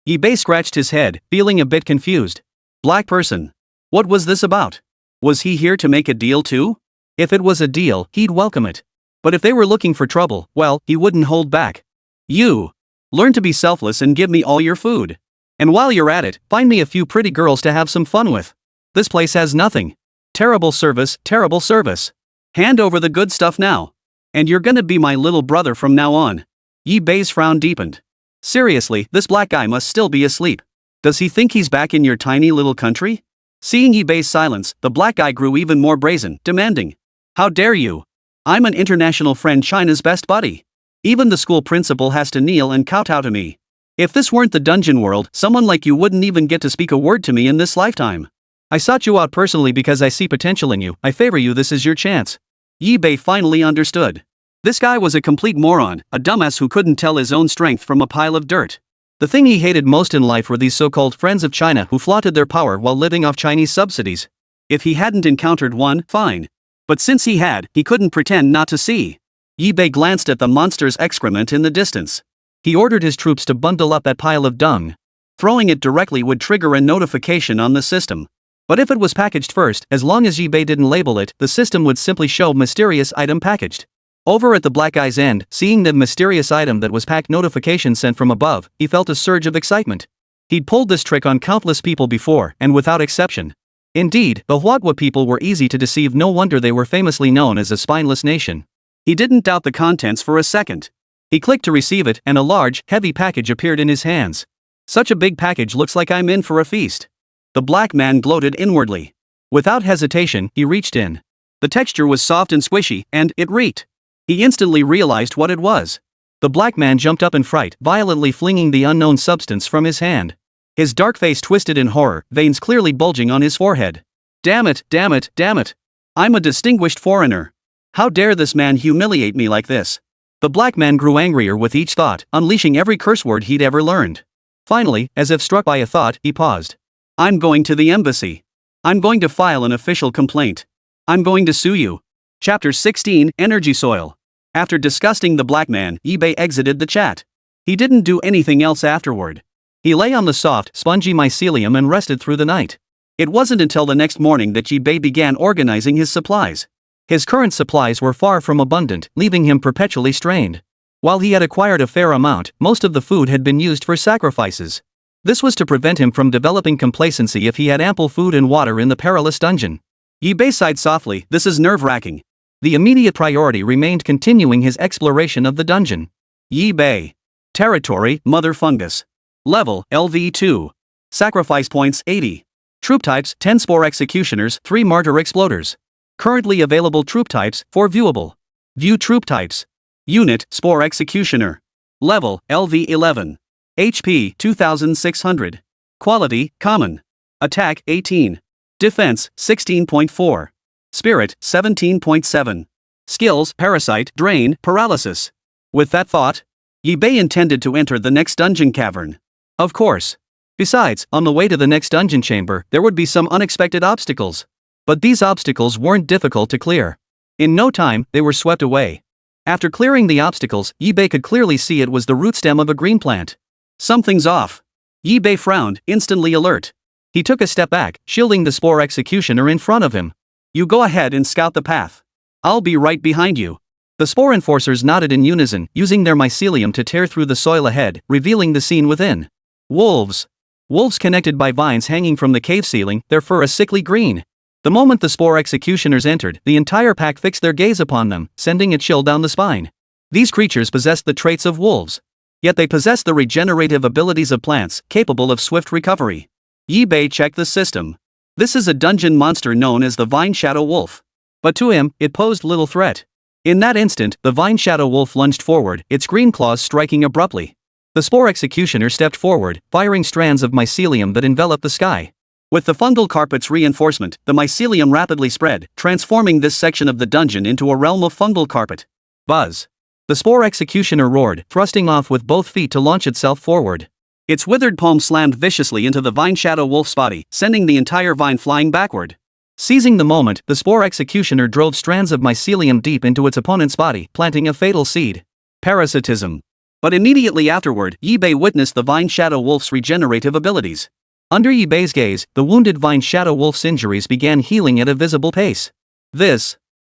Yi Bei scratched his head, feeling a bit confused. Black person. What was this about? Was he here to make a deal too? If it was a deal, he'd welcome it. But if they were looking for trouble, well, he wouldn't hold back. You. Learn to be selfless and give me all your food. And while you're at it, find me a few pretty girls to have some fun with. This place has nothing. Terrible service, terrible service. Hand over the good stuff now. And you're gonna be my little brother from now on. Yi Bei's frown deepened. Seriously, this black guy must still be asleep. Does he think he's back in your tiny little country? Seeing Yi Bei's silence, the black guy grew even more brazen, demanding. How dare you? I'm an international friend, China's best buddy. Even the school principal has to kneel and kowtow to me. If this weren't the dungeon world, someone like you wouldn't even get to speak a word to me in this lifetime. I sought you out personally because I see potential in you. I favor you. This is your chance. Yi Bei finally understood. This guy was a complete moron, a dumbass who couldn't tell his own strength from a pile of dirt. The thing he hated most in life were these so-called friends of China who flaunted their power while living off Chinese subsidies. If he hadn't encountered one, fine. But since he had, he couldn't pretend not to see. Yibei glanced at the monster's excrement in the distance. He ordered his troops to bundle up that pile of dung. Throwing it directly would trigger a notification on the system. But if it was packaged first, as long as Yibei didn't label it, the system would simply show mysterious item packaged. Over at the black guy's end, seeing the mysterious item that was packed notification sent from above, he felt a surge of excitement. He'd pulled this trick on countless people before, and without exception. Indeed, the Huagua people were easy to deceive, no wonder they were famously known as a spineless nation. He didn't doubt the contents for a second. He clicked to receive it, and a large, heavy package appeared in his hands. Such a big package, looks like I'm in for a feast. The black man gloated inwardly. Without hesitation, he reached in. The texture was soft and squishy, and it reeked. He instantly realized what it was. The black man jumped up in fright, violently flinging the unknown substance from his hand. His dark face twisted in horror, veins clearly bulging on his forehead. Damn it, damn it, damn it. I'm a distinguished foreigner. How dare this man humiliate me like this? The black man grew angrier with each thought, unleashing every curse word he'd ever learned. Finally, as if struck by a thought, he paused. I'm going to the embassy. I'm going to file an official complaint. I'm going to sue you. Chapter 16, Energy Soil. After disgusting the black man, Yibei exited the chat. He didn't do anything else afterward. He lay on the soft, spongy mycelium and rested through the night. It wasn't until the next morning that Yibei began organizing his supplies. His current supplies were far from abundant, leaving him perpetually strained. While he had acquired a fair amount, most of the food had been used for sacrifices. This was to prevent him from developing complacency if he had ample food and water in the perilous dungeon. Yibei sighed softly, this is nerve-wracking. The immediate priority remained continuing his exploration of the dungeon. Yibei. Territory, Mother Fungus. Level, LV2. Sacrifice points, 80. Troop types, 10 Spore Executioners, 3 Martyr Exploders. Currently available troop types, 4 viewable. View troop types. Unit, Spore Executioner. Level, LV11. HP, 2600. Quality, Common. Attack, 18. Defense, 16.4. Spirit, 17.7. Skills, Parasite, Drain, Paralysis. With that thought, Yibei intended to enter the next dungeon cavern. Of course. Besides, on the way to the next dungeon chamber, there would be some unexpected obstacles. But these obstacles weren't difficult to clear. In no time, they were swept away. After clearing the obstacles, Yibei could clearly see it was the root stem of a green plant. Something's off. Yibei frowned, instantly alert. He took a step back, shielding the Spore Executioner in front of him. You go ahead and scout the path. I'll be right behind you. The Spore Enforcers nodded in unison, using their mycelium to tear through the soil ahead, revealing the scene within. Wolves. Wolves connected by vines hanging from the cave ceiling, their fur a sickly green. The moment the Spore Executioners entered, the entire pack fixed their gaze upon them, sending a chill down the spine. These creatures possessed the traits of wolves. Yet they possessed the regenerative abilities of plants, capable of swift recovery. Yibei checked the system. This is a dungeon monster known as the Vine Shadow Wolf. But to him, it posed little threat. In that instant, the Vine Shadow Wolf lunged forward, its green claws striking abruptly. The Spore Executioner stepped forward, firing strands of mycelium that enveloped the sky. With the fungal carpet's reinforcement, the mycelium rapidly spread, transforming this section of the dungeon into a realm of fungal carpet. Buzz. The Spore Executioner roared, thrusting off with both feet to launch itself forward. Its withered palm slammed viciously into the Vine Shadow Wolf's body, sending the entire vine flying backward. Seizing the moment, the Spore Executioner drove strands of mycelium deep into its opponent's body, planting a fatal seed. Parasitism. But immediately afterward, Yibei witnessed the Vine Shadow Wolf's regenerative abilities. Under Yibei's gaze, the wounded Vine Shadow Wolf's injuries began healing at a visible pace.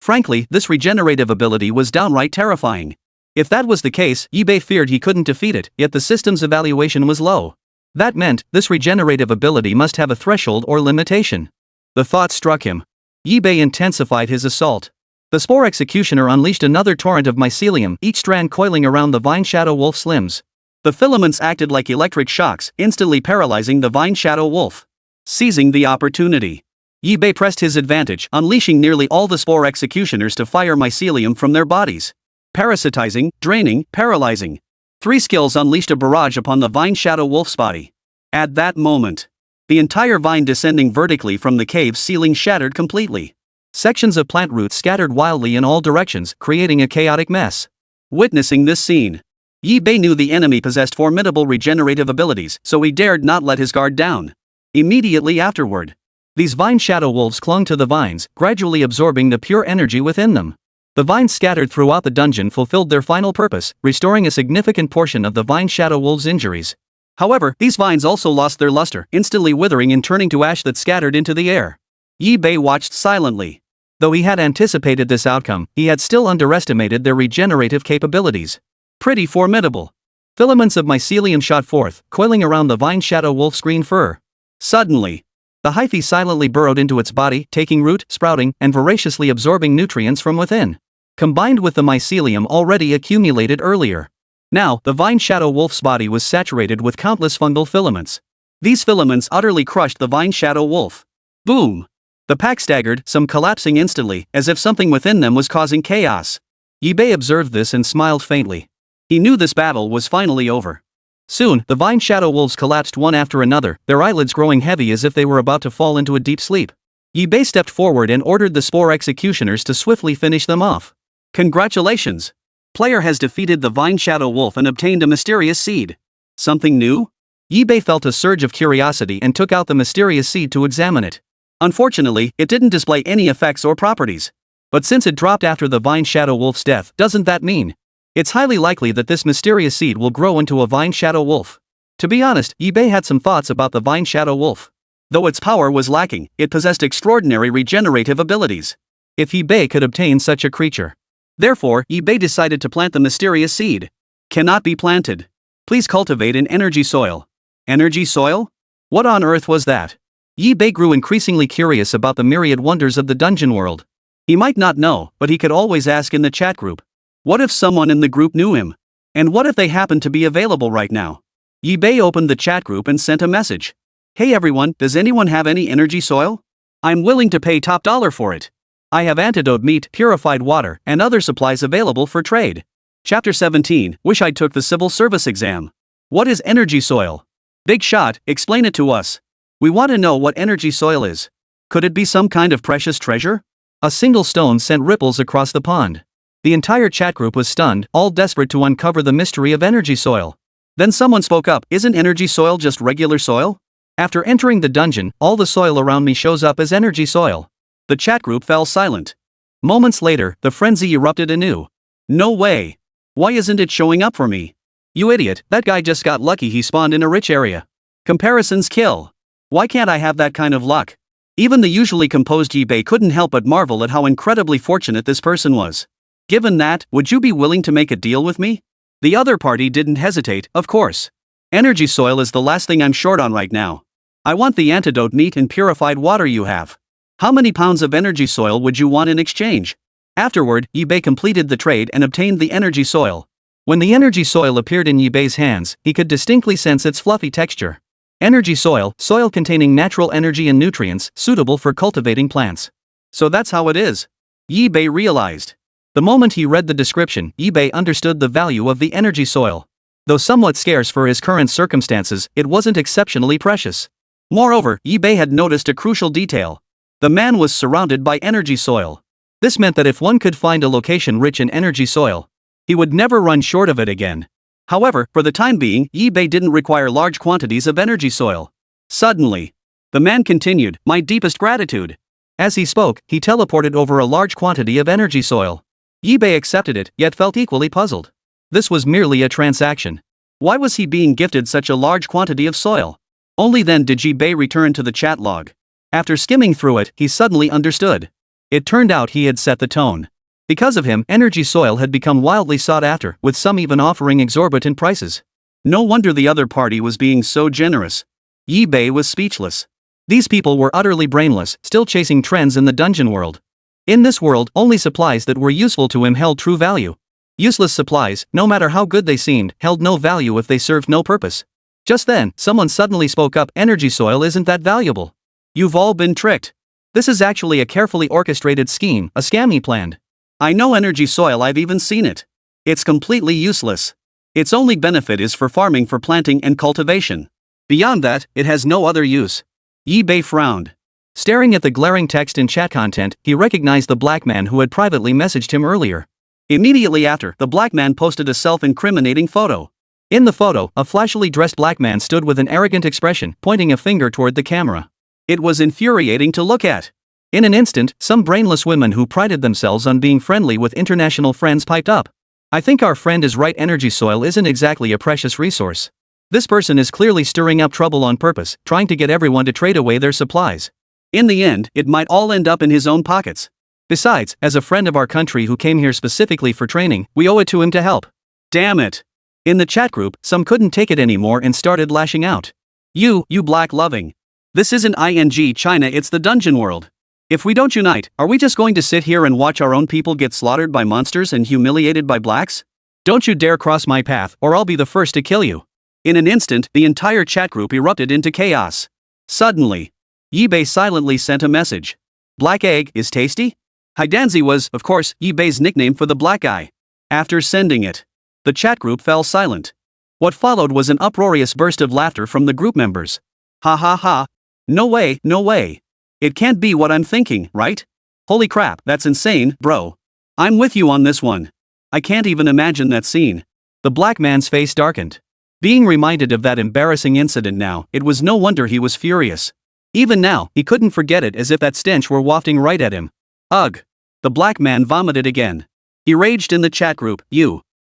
Frankly, this regenerative ability was downright terrifying. If that was the case, Yibei feared he couldn't defeat it, yet the system's evaluation was low. That meant, this regenerative ability must have a threshold or limitation. The thought struck him. Yibei intensified his assault. The Spore Executioner unleashed another torrent of mycelium, each strand coiling around the Vine Shadow Wolf's limbs. The filaments acted like electric shocks, instantly paralyzing the Vine Shadow Wolf. Seizing the opportunity, Yibei pressed his advantage, unleashing nearly all the Spore Executioners to fire mycelium from their bodies. Parasitizing, draining, paralyzing. 3 skills unleashed a barrage upon the Vine Shadow Wolf's body. At that moment, the entire vine descending vertically from the cave's ceiling shattered completely. Sections of plant roots scattered wildly in all directions, creating a chaotic mess. Witnessing this scene, Yi Bei knew the enemy possessed formidable regenerative abilities, so he dared not let his guard down. Immediately afterward, these vine shadow wolves clung to the vines, gradually absorbing the pure energy within them. The vines scattered throughout the dungeon fulfilled their final purpose, restoring a significant portion of the vine shadow wolves' injuries. However, these vines also lost their luster, instantly withering and turning to ash that scattered into the air. Yi Bei watched silently. Though he had anticipated this outcome, he had still underestimated their regenerative capabilities. Pretty formidable. Filaments of mycelium shot forth, coiling around the vine shadow wolf's green fur. Suddenly, the hyphae silently burrowed into its body, taking root, sprouting, and voraciously absorbing nutrients from within. Combined with the mycelium already accumulated earlier. Now, the vine shadow wolf's body was saturated with countless fungal filaments. These filaments utterly crushed the vine shadow wolf. Boom! The pack staggered, some collapsing instantly, as if something within them was causing chaos. Yi Bei observed this and smiled faintly. He knew this battle was finally over. Soon, the vine shadow wolves collapsed one after another, their eyelids growing heavy as if they were about to fall into a deep sleep. Yi Bei stepped forward and ordered the Spore Executioners to swiftly finish them off. Congratulations! Player has defeated the vine shadow wolf and obtained a mysterious seed. Something new? Yi Bei felt a surge of curiosity and took out the mysterious seed to examine it. Unfortunately, it didn't display any effects or properties. But since it dropped after the vine shadow wolf's death, doesn't that mean it's highly likely that this mysterious seed will grow into a vine shadow wolf? To be honest, Yi Bei had some thoughts about the vine shadow wolf. Though its power was lacking, it possessed extraordinary regenerative abilities. If Yi Bei could obtain such a creature. Therefore, Yi Bei decided to plant the mysterious seed. Cannot be planted. Please cultivate in energy soil. Energy soil? What on earth was that? Yi Bei grew increasingly curious about the myriad wonders of the dungeon world. He might not know, but he could always ask in the chat group. What if someone in the group knew him? And what if they happened to be available right now? Yi Bei opened the chat group and sent a message. Hey everyone, does anyone have any energy soil? I'm willing to pay top dollar for it. I have antidote meat, purified water, and other supplies available for trade. Chapter 17, Wish I took the civil service exam. What is energy soil? Big shot, explain it to us. We want to know what energy soil is. Could it be some kind of precious treasure? A single stone sent ripples across the pond. The entire chat group was stunned, all desperate to uncover the mystery of energy soil. Then someone spoke up, isn't energy soil just regular soil? After entering the dungeon, all the soil around me shows up as energy soil. The chat group fell silent. Moments later, the frenzy erupted anew. No way. Why isn't it showing up for me? You idiot, that guy just got lucky he spawned in a rich area. Comparisons kill. Why can't I have that kind of luck? Even the usually composed Yi Bei couldn't help but marvel at how incredibly fortunate this person was. Given that, would you be willing to make a deal with me? The other party didn't hesitate, of course. Energy soil is the last thing I'm short on right now. I want the antidote meat and purified water you have. How many pounds of energy soil would you want in exchange? Afterward, Yi Bei completed the trade and obtained the energy soil. When the energy soil appeared in Yi Bei's hands, he could distinctly sense its fluffy texture. Energy soil, soil containing natural energy and nutrients, suitable for cultivating plants. So that's how it is. Yi Bei realized. The moment he read the description, Yi Bei understood the value of the energy soil. Though somewhat scarce for his current circumstances, it wasn't exceptionally precious. Moreover, Yi Bei had noticed a crucial detail. The man was surrounded by energy soil. This meant that if one could find a location rich in energy soil, he would never run short of it again. However, for the time being, Yi Bei didn't require large quantities of energy soil. Suddenly, the man continued, my deepest gratitude. As he spoke, he teleported over a large quantity of energy soil. Yi Bei accepted it, yet felt equally puzzled. This was merely a transaction. Why was he being gifted such a large quantity of soil? Only then did Yi Bei return to the chat log. After skimming through it, he suddenly understood. It turned out he had set the tone. Because of him, energy soil had become wildly sought after, with some even offering exorbitant prices. No wonder the other party was being so generous. Yi Bei was speechless. These people were utterly brainless, still chasing trends in the dungeon world. In this world, only supplies that were useful to him held true value. Useless supplies, no matter how good they seemed, held no value if they served no purpose. Just then, someone suddenly spoke up, energy soil isn't that valuable. You've all been tricked. This is actually a carefully orchestrated scheme, a scam he planned. I know energy soil, I've even seen it. It's completely useless. Its only benefit is for farming, for planting and cultivation. Beyond that, it has no other use. Yi Bei frowned. Staring at the glaring text in chat content, he recognized the black man who had privately messaged him earlier. Immediately after, the black man posted a self-incriminating photo. In the photo, a flashily dressed black man stood with an arrogant expression, pointing a finger toward the camera. It was infuriating to look at. In an instant, some brainless women who prided themselves on being friendly with international friends piped up. I think our friend is right, energy soil isn't exactly a precious resource. This person is clearly stirring up trouble on purpose, trying to get everyone to trade away their supplies. In the end, it might all end up in his own pockets. Besides, as a friend of our country who came here specifically for training, we owe it to him to help. Damn it. In the chat group, some couldn't take it anymore and started lashing out. You black loving. This isn't ING China, it's the dungeon world. If we don't unite, are we just going to sit here and watch our own people get slaughtered by monsters and humiliated by blacks? Don't you dare cross my path, or I'll be the first to kill you. In an instant, the entire chat group erupted into chaos. Suddenly, Yibei silently sent a message. Black egg is tasty? Hidanzi was, of course, Yibei's nickname for the black guy. After sending it, the chat group fell silent. What followed was an uproarious burst of laughter from the group members. Ha ha ha. No way, no way. It can't be what I'm thinking, right? Holy crap, that's insane, bro. I'm with you on this one. I can't even imagine that scene. The black man's face darkened. Being reminded of that embarrassing incident now, it was no wonder he was furious. Even now, he couldn't forget it, as if that stench were wafting right at him. Ugh. The black man vomited again. He raged in the chat group,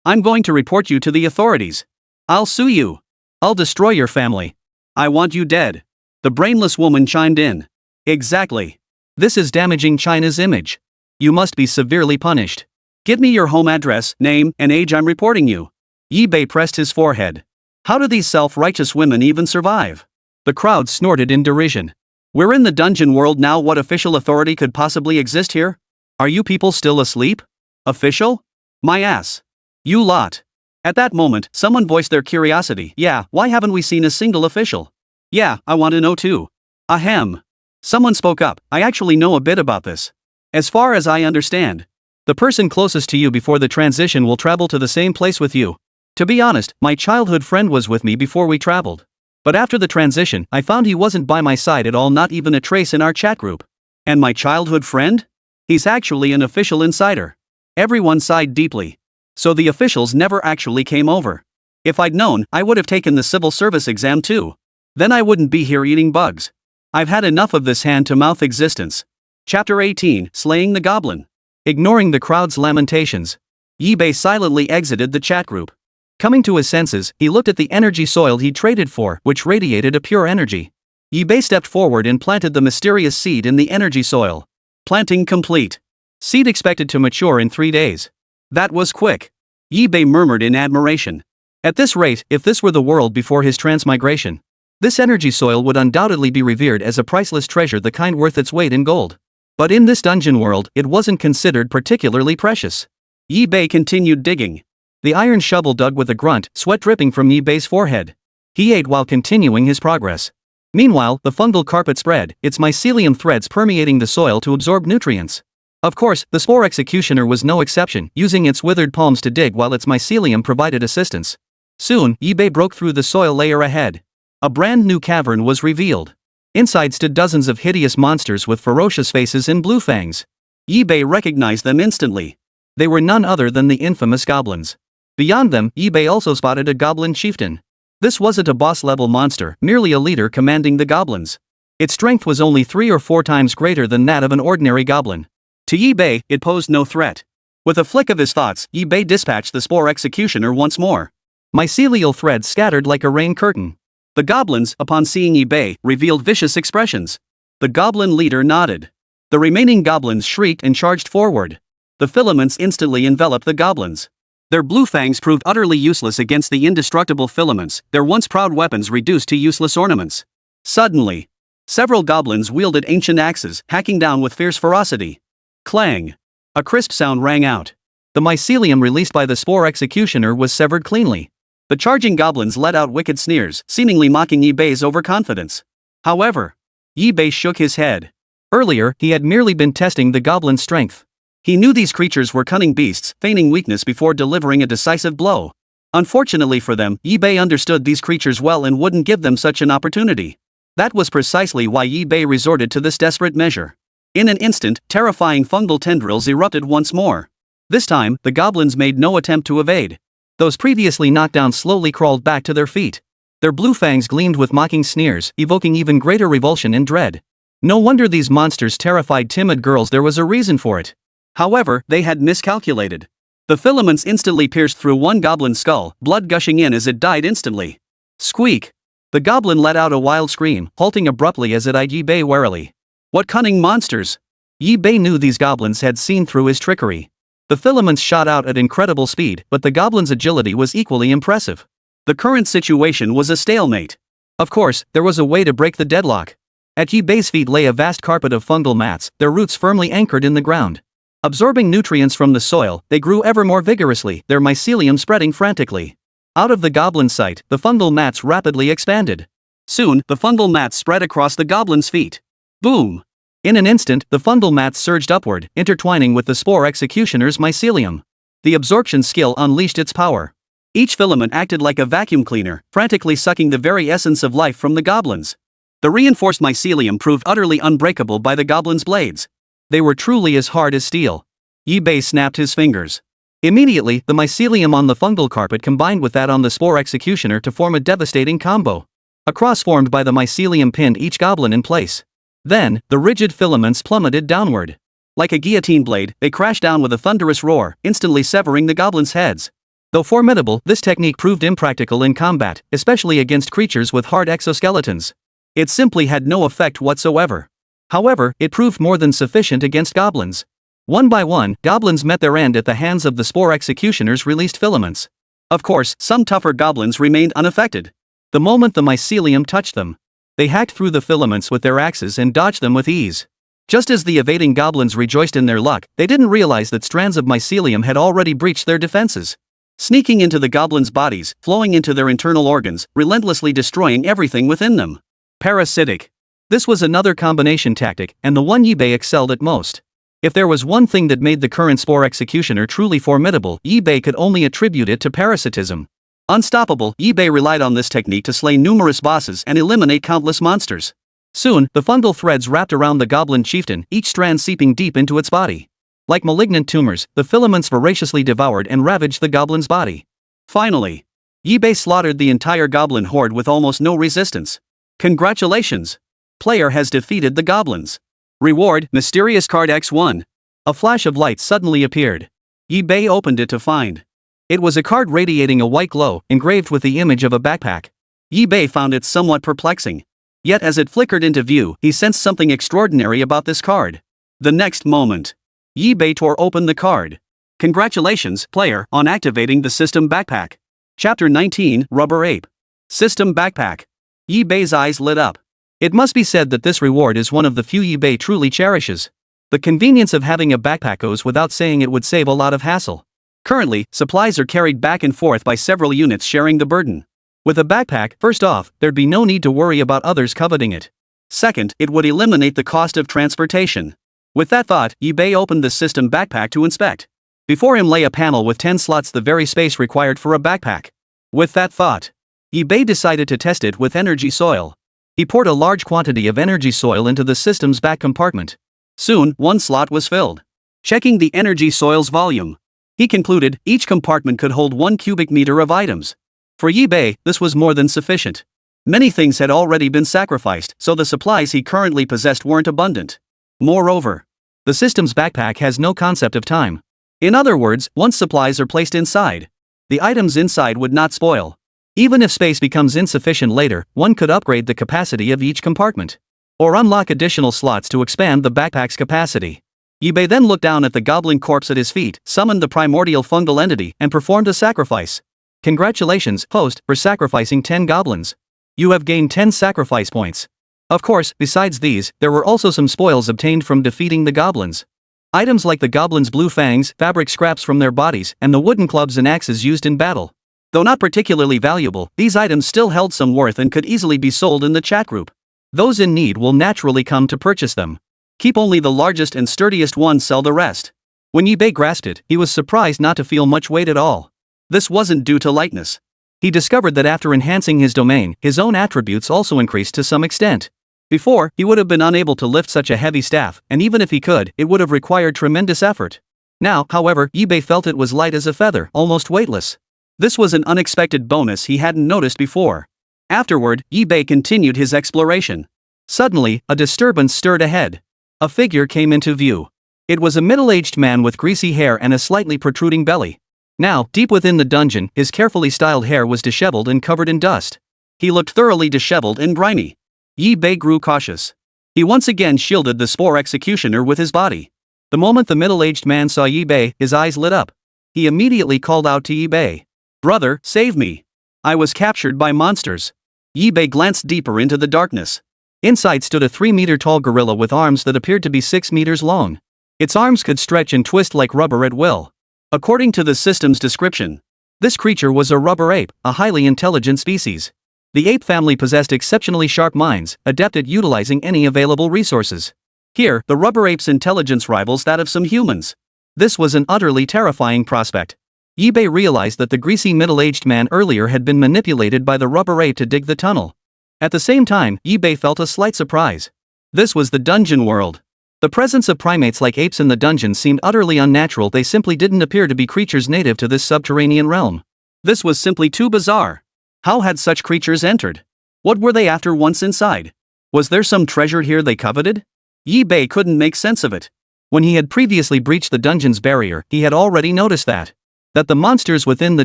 I'm going to report you to the authorities. I'll sue you. I'll destroy your family. I want you dead. The brainless woman chimed in. Exactly. This is damaging China's image. You must be severely punished. Give me your home address, name, and age. I'm reporting you. Yibei pressed his forehead. How do these self-righteous women even survive? The crowd snorted in derision. We're in the dungeon world now. What official authority could possibly exist here? Are you people still asleep? Official? My ass. You lot. At that moment, someone voiced their curiosity. Yeah, why haven't we seen a single official? Yeah, I want to know too. Ahem. Someone spoke up. I actually know a bit about this. As far as I understand, the person closest to you before the transition will travel to the same place with you. To be honest, my childhood friend was with me before we traveled. But after the transition, I found he wasn't by my side at all, not even a trace in our chat group. And my childhood friend? He's actually an official insider. Everyone sighed deeply. So the officials never actually came over. If I'd known, I would have taken the civil service exam too. Then I wouldn't be here eating bugs. I've had enough of this hand-to-mouth existence. Chapter 18, Slaying the Goblin. Ignoring the crowd's lamentations, Yibei silently exited the chat group. Coming to his senses, he looked at the energy soil he traded for, which radiated a pure energy. Yibei stepped forward and planted the mysterious seed in the energy soil. Planting complete. Seed expected to mature in 3 days. That was quick. Yibei murmured in admiration. At this rate, if this were the world before his transmigration, this energy soil would undoubtedly be revered as a priceless treasure, the kind worth its weight in gold. But in this dungeon world, it wasn't considered particularly precious. Yibei continued digging. The iron shovel dug with a grunt, sweat dripping from Yibei's forehead. He ate while continuing his progress. Meanwhile, the fungal carpet spread, its mycelium threads permeating the soil to absorb nutrients. Of course, the Spore Executioner was no exception, using its withered palms to dig while its mycelium provided assistance. Soon, Yibei broke through the soil layer ahead. A brand new cavern was revealed. Inside stood dozens of hideous monsters with ferocious faces and blue fangs. Yibei recognized them instantly. They were none other than the infamous goblins. Beyond them, Yibei also spotted a goblin chieftain. This wasn't a boss-level monster, merely a leader commanding the goblins. Its strength was only 3 or 4 times greater than that of an ordinary goblin. To Yibei, it posed no threat. With a flick of his thoughts, Yibei dispatched the Spore Executioner once more. Mycelial threads scattered like a rain curtain. The goblins, upon seeing Yibei, revealed vicious expressions. The goblin leader nodded. The remaining goblins shrieked and charged forward. The filaments instantly enveloped the goblins. Their blue fangs proved utterly useless against the indestructible filaments, their once proud weapons reduced to useless ornaments. Suddenly, several goblins wielded ancient axes, hacking down with fierce ferocity. Clang! A crisp sound rang out. The mycelium released by the Spore Executioner was severed cleanly. The charging goblins let out wicked sneers, seemingly mocking Yibei's overconfidence. However, Yibei shook his head. Earlier, he had merely been testing the goblin's strength. He knew these creatures were cunning beasts, feigning weakness before delivering a decisive blow. Unfortunately for them, Yibei understood these creatures well and wouldn't give them such an opportunity. That was precisely why Yibei resorted to this desperate measure. In an instant, terrifying fungal tendrils erupted once more. This time, the goblins made no attempt to evade. Those previously knocked down slowly crawled back to their feet. Their blue fangs gleamed with mocking sneers, evoking even greater revulsion and dread. No wonder these monsters terrified timid girls, there was a reason for it. However, they had miscalculated. The filaments instantly pierced through one goblin's skull, blood gushing in as it died instantly. Squeak! The goblin let out a wild scream, halting abruptly as it eyed Yi Bei warily. What cunning monsters! Yi Bei knew these goblins had seen through his trickery. The filaments shot out at incredible speed, but the goblin's agility was equally impressive. The current situation was a stalemate. Of course, there was a way to break the deadlock. At Yi Bei's feet lay a vast carpet of fungal mats, their roots firmly anchored in the ground. Absorbing nutrients from the soil, they grew ever more vigorously, their mycelium spreading frantically. Out of the goblin's sight, the fungal mats rapidly expanded. Soon, the fungal mats spread across the goblin's feet. Boom! In an instant, the fungal mats surged upward, intertwining with the Spore Executioners' mycelium. The absorption skill unleashed its power. Each filament acted like a vacuum cleaner, frantically sucking the very essence of life from the goblins. The reinforced mycelium proved utterly unbreakable by the goblins' blades. They were truly as hard as steel. Yi Bei snapped his fingers. Immediately, the mycelium on the fungal carpet combined with that on the Spore Executioner to form a devastating combo. A cross formed by the mycelium pinned each goblin in place. Then, the rigid filaments plummeted downward. Like a guillotine blade, they crashed down with a thunderous roar, instantly severing the goblins' heads. Though formidable, this technique proved impractical in combat, especially against creatures with hard exoskeletons. It simply had no effect whatsoever. However, it proved more than sufficient against goblins. One by one, goblins met their end at the hands of the Spore Executioners' released filaments. Of course, some tougher goblins remained unaffected. The moment the mycelium touched them, they hacked through the filaments with their axes and dodged them with ease. Just as the evading goblins rejoiced in their luck, they didn't realize that strands of mycelium had already breached their defenses. Sneaking into the goblins' bodies, flowing into their internal organs, relentlessly destroying everything within them. Parasitic. This was another combination tactic, and the one Yi Bei excelled at most. If there was one thing that made the current Spore Executioner truly formidable, Yi Bei could only attribute it to parasitism. Unstoppable, Yi Bei relied on this technique to slay numerous bosses and eliminate countless monsters. Soon, the fungal threads wrapped around the goblin chieftain, each strand seeping deep into its body. Like malignant tumors, the filaments voraciously devoured and ravaged the goblin's body. Finally, Yi Bei slaughtered the entire goblin horde with almost no resistance. Congratulations! Player has defeated the goblins. Reward, Mysterious Card X1. A flash of light suddenly appeared. Yi Bei opened it to find. It was a card radiating a white glow, engraved with the image of a backpack. Yi Bei found it somewhat perplexing. Yet as it flickered into view, he sensed something extraordinary about this card. The next moment, Yi Bei tore open the card. Congratulations, player, on activating the System Backpack. Chapter 19, Rubber Ape. System Backpack. Yi Bei's eyes lit up. It must be said that this reward is one of the few Yi Bei truly cherishes. The convenience of having a backpack goes without saying, it would save a lot of hassle. Currently, supplies are carried back and forth by several units sharing the burden. With a backpack, first off, there'd be no need to worry about others coveting it. Second, it would eliminate the cost of transportation. With that thought, Yi Bei opened the System Backpack to inspect. Before him lay a panel with 10 slots, the very space required for a backpack. With that thought, Yi Bei decided to test it with energy soil. He poured a large quantity of energy soil into the system's back compartment. Soon, one slot was filled. Checking the energy soil's volume, he concluded each compartment could hold 1 cubic meter of items. For Yi Bei, this was more than sufficient. Many things had already been sacrificed, so the supplies he currently possessed weren't abundant. Moreover, the system's backpack has no concept of time. In other words, once supplies are placed inside, the items inside would not spoil. Even if space becomes insufficient later, one could upgrade the capacity of each compartment. Or unlock additional slots to expand the backpack's capacity. Yi Bei then looked down at the goblin corpse at his feet, summoned the primordial fungal entity, and performed a sacrifice. Congratulations, host, for sacrificing 10 goblins. You have gained 10 sacrifice points. Of course, besides these, there were also some spoils obtained from defeating the goblins. Items like the goblins' blue fangs, fabric scraps from their bodies, and the wooden clubs and axes used in battle. Though not particularly valuable, these items still held some worth and could easily be sold in the chat group. Those in need will naturally come to purchase them. Keep only the largest and sturdiest ones, sell the rest. When Yi Bei grasped it, he was surprised not to feel much weight at all. This wasn't due to lightness. He discovered that after enhancing his domain, his own attributes also increased to some extent. Before, he would have been unable to lift such a heavy staff, and even if he could, it would have required tremendous effort. Now, however, Yibei felt it was light as a feather, almost weightless. This was an unexpected bonus he hadn't noticed before. Afterward, Yibei continued his exploration. Suddenly, a disturbance stirred ahead. A figure came into view. It was a middle-aged man with greasy hair and a slightly protruding belly. Now, deep within the dungeon, his carefully styled hair was disheveled and covered in dust. He looked thoroughly disheveled and grimy. Yibei grew cautious. He once again shielded the Spore Executioner with his body. The moment the middle-aged man saw Yibei, his eyes lit up. He immediately called out to Yibei. "Brother, save me. I was captured by monsters." Yibei glanced deeper into the darkness. Inside stood a 3-meter-tall gorilla with arms that appeared to be 6 meters long. Its arms could stretch and twist like rubber at will. According to the system's description, this creature was a rubber ape, a highly intelligent species. The ape family possessed exceptionally sharp minds, adept at utilizing any available resources. Here, the rubber ape's intelligence rivals that of some humans. This was an utterly terrifying prospect. Yibei realized that the greasy middle-aged man earlier had been manipulated by the rubber ape to dig the tunnel. At the same time, Yibei felt a slight surprise. This was the dungeon world. The presence of primates like apes in the dungeon seemed utterly unnatural. They simply didn't appear to be creatures native to this subterranean realm. This was simply too bizarre. How had such creatures entered? What were they after once inside? Was there some treasure here they coveted? Yibei couldn't make sense of it. When he had previously breached the dungeon's barrier, he had already noticed that the monsters within the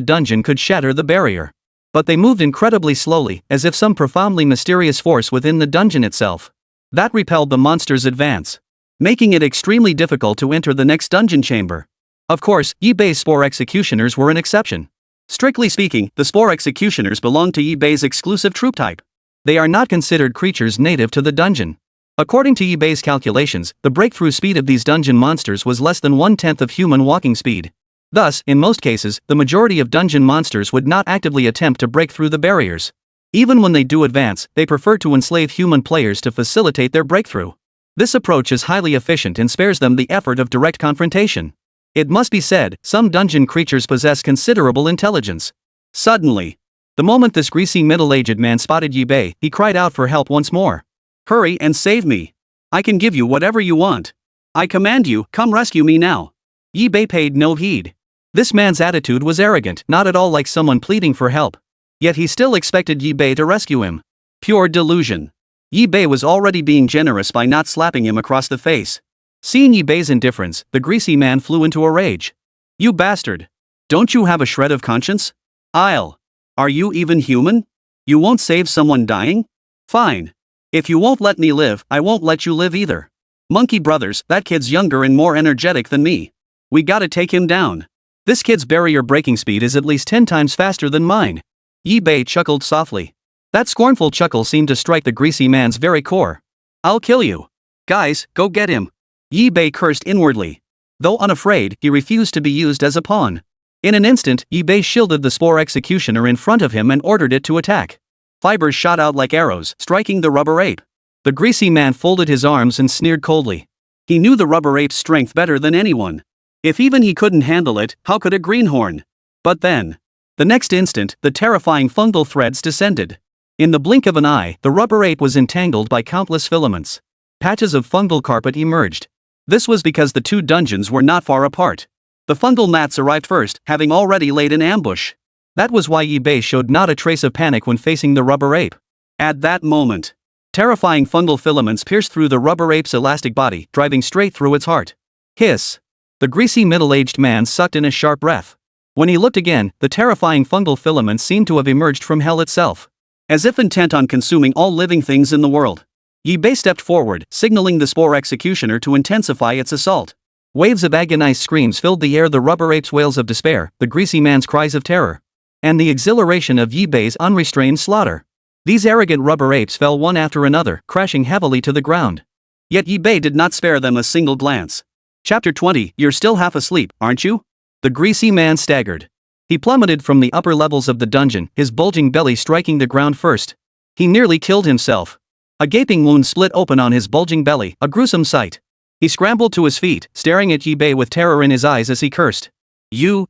dungeon could shatter the barrier. But they moved incredibly slowly, as if some profoundly mysterious force within the dungeon itself that repelled the monsters' advance, making it extremely difficult to enter the next dungeon chamber. Of course, Yibei's Spore Executioners were an exception. Strictly speaking, the Spore Executioners belong to Yibei's exclusive troop type. They are not considered creatures native to the dungeon. According to Yibei's calculations, the breakthrough speed of these dungeon monsters was less than 1/10 of human walking speed. Thus, in most cases, the majority of dungeon monsters would not actively attempt to break through the barriers. Even when they do advance, they prefer to enslave human players to facilitate their breakthrough. This approach is highly efficient and spares them the effort of direct confrontation. It must be said, some dungeon creatures possess considerable intelligence. Suddenly, the moment this greasy middle-aged man spotted Yibei, he cried out for help once more. "Hurry and save me. I can give you whatever you want. I command you, come rescue me now." Yibei paid no heed. This man's attitude was arrogant, not at all like someone pleading for help. Yet he still expected Yibei to rescue him. Pure delusion. Yibei was already being generous by not slapping him across the face. Seeing Yibei's indifference, the greasy man flew into a rage. "You bastard! Don't you have a shred of conscience? Are you even human? You won't save someone dying? Fine. If you won't let me live, I won't let you live either. Monkey brothers, that kid's younger and more energetic than me. We gotta take him down. This kid's barrier breaking speed is at least 10 times faster than mine." Yibei chuckled softly. That scornful chuckle seemed to strike the greasy man's very core. "I'll kill you. Guys, go get him." Yibei cursed inwardly. Though unafraid, he refused to be used as a pawn. In an instant, Yibei shielded the Spore Executioner in front of him and ordered it to attack. Fibers shot out like arrows, striking the rubber ape. The greasy man folded his arms and sneered coldly. He knew the rubber ape's strength better than anyone. If even he couldn't handle it, how could a greenhorn? But then, the next instant, the terrifying fungal threads descended. In the blink of an eye, the rubber ape was entangled by countless filaments. Patches of fungal carpet emerged. This was because the two dungeons were not far apart. The fungal gnats arrived first, having already laid an ambush. That was why Yibei showed not a trace of panic when facing the rubber ape. At that moment, terrifying fungal filaments pierced through the rubber ape's elastic body, driving straight through its heart. Hiss! The greasy middle-aged man sucked in a sharp breath. When he looked again, the terrifying fungal filaments seemed to have emerged from hell itself. As if intent on consuming all living things in the world, Yibei stepped forward, signaling the Spore Executioner to intensify its assault. Waves of agonized screams filled the air, the rubber ape's wails of despair, the greasy man's cries of terror, and the exhilaration of Yibei's unrestrained slaughter. These arrogant rubber apes fell one after another, crashing heavily to the ground. Yet Yibei did not spare them a single glance. Chapter 20, You're still half asleep, aren't you? The greasy man staggered. He plummeted from the upper levels of the dungeon, his bulging belly striking the ground first. He nearly killed himself. A gaping wound split open on his bulging belly, a gruesome sight. He scrambled to his feet, staring at Yibei with terror in his eyes as he cursed. You.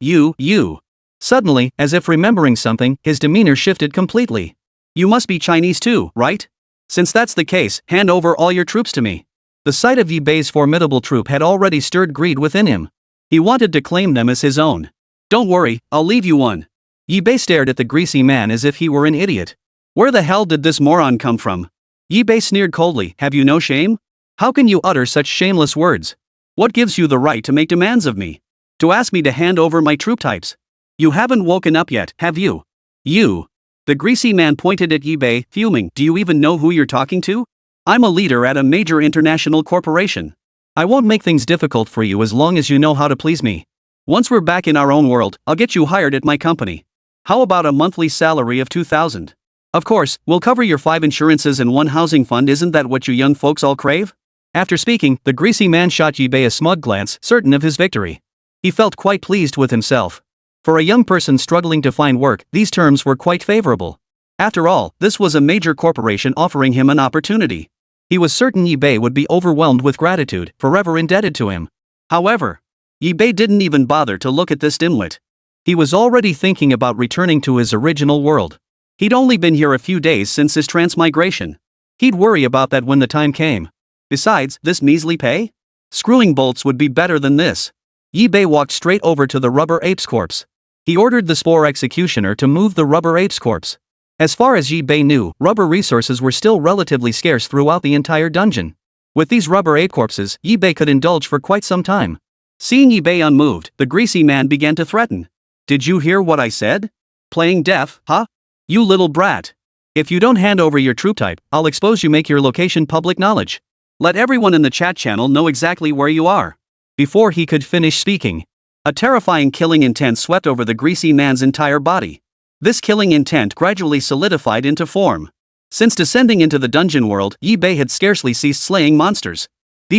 Suddenly, as if remembering something, his demeanor shifted completely. "You must be Chinese too, right? Since that's the case, hand over all your troops to me." The sight of Yibei's formidable troop had already stirred greed within him. He wanted to claim them as his own. Don't worry, I'll leave you one. Yibei stared at the greasy man as if he were an idiot. Where the hell did this moron come from? Yibei sneered coldly, have you no shame? How can you utter such shameless words? What gives you the right to make demands of me? To ask me to hand over my troop types? You haven't woken up yet, have you? You. The greasy man pointed at Yibei, fuming. Do you even know who you're talking to? I'm a leader at a major international corporation. I won't make things difficult for you as long as you know how to please me. Once we're back in our own world, I'll get you hired at my company. How about a monthly salary of 2,000? Of course, we'll cover your 5 insurances and 1 housing fund. Isn't that what you young folks all crave? After speaking, the greasy man shot Yibei a smug glance, certain of his victory. He felt quite pleased with himself. For a young person struggling to find work, these terms were quite favorable. After all, this was a major corporation offering him an opportunity. He was certain Yibei would be overwhelmed with gratitude, forever indebted to him. However, Yibei didn't even bother to look at this dimwit. He was already thinking about returning to his original world. He'd only been here a few days since his transmigration. He'd worry about that when the time came. Besides, this measly pay? Screwing bolts would be better than this. Yibei walked straight over to the rubber ape's corpse. He ordered the Spore Executioner to move the rubber ape's corpse. As far as Yibei knew, rubber resources were still relatively scarce throughout the entire dungeon. With these rubber ape corpses, Yibei could indulge for quite some time. Seeing Yibei unmoved, the greasy man began to threaten. Did you hear what I said? Playing deaf, huh? You little brat. If you don't hand over your troop type, I'll expose you, make your location public knowledge. Let everyone in the chat channel know exactly where you are. Before he could finish speaking, a terrifying killing intent swept over the greasy man's entire body. This killing intent gradually solidified into form. Since descending into the dungeon world, Yibei had scarcely ceased slaying monsters.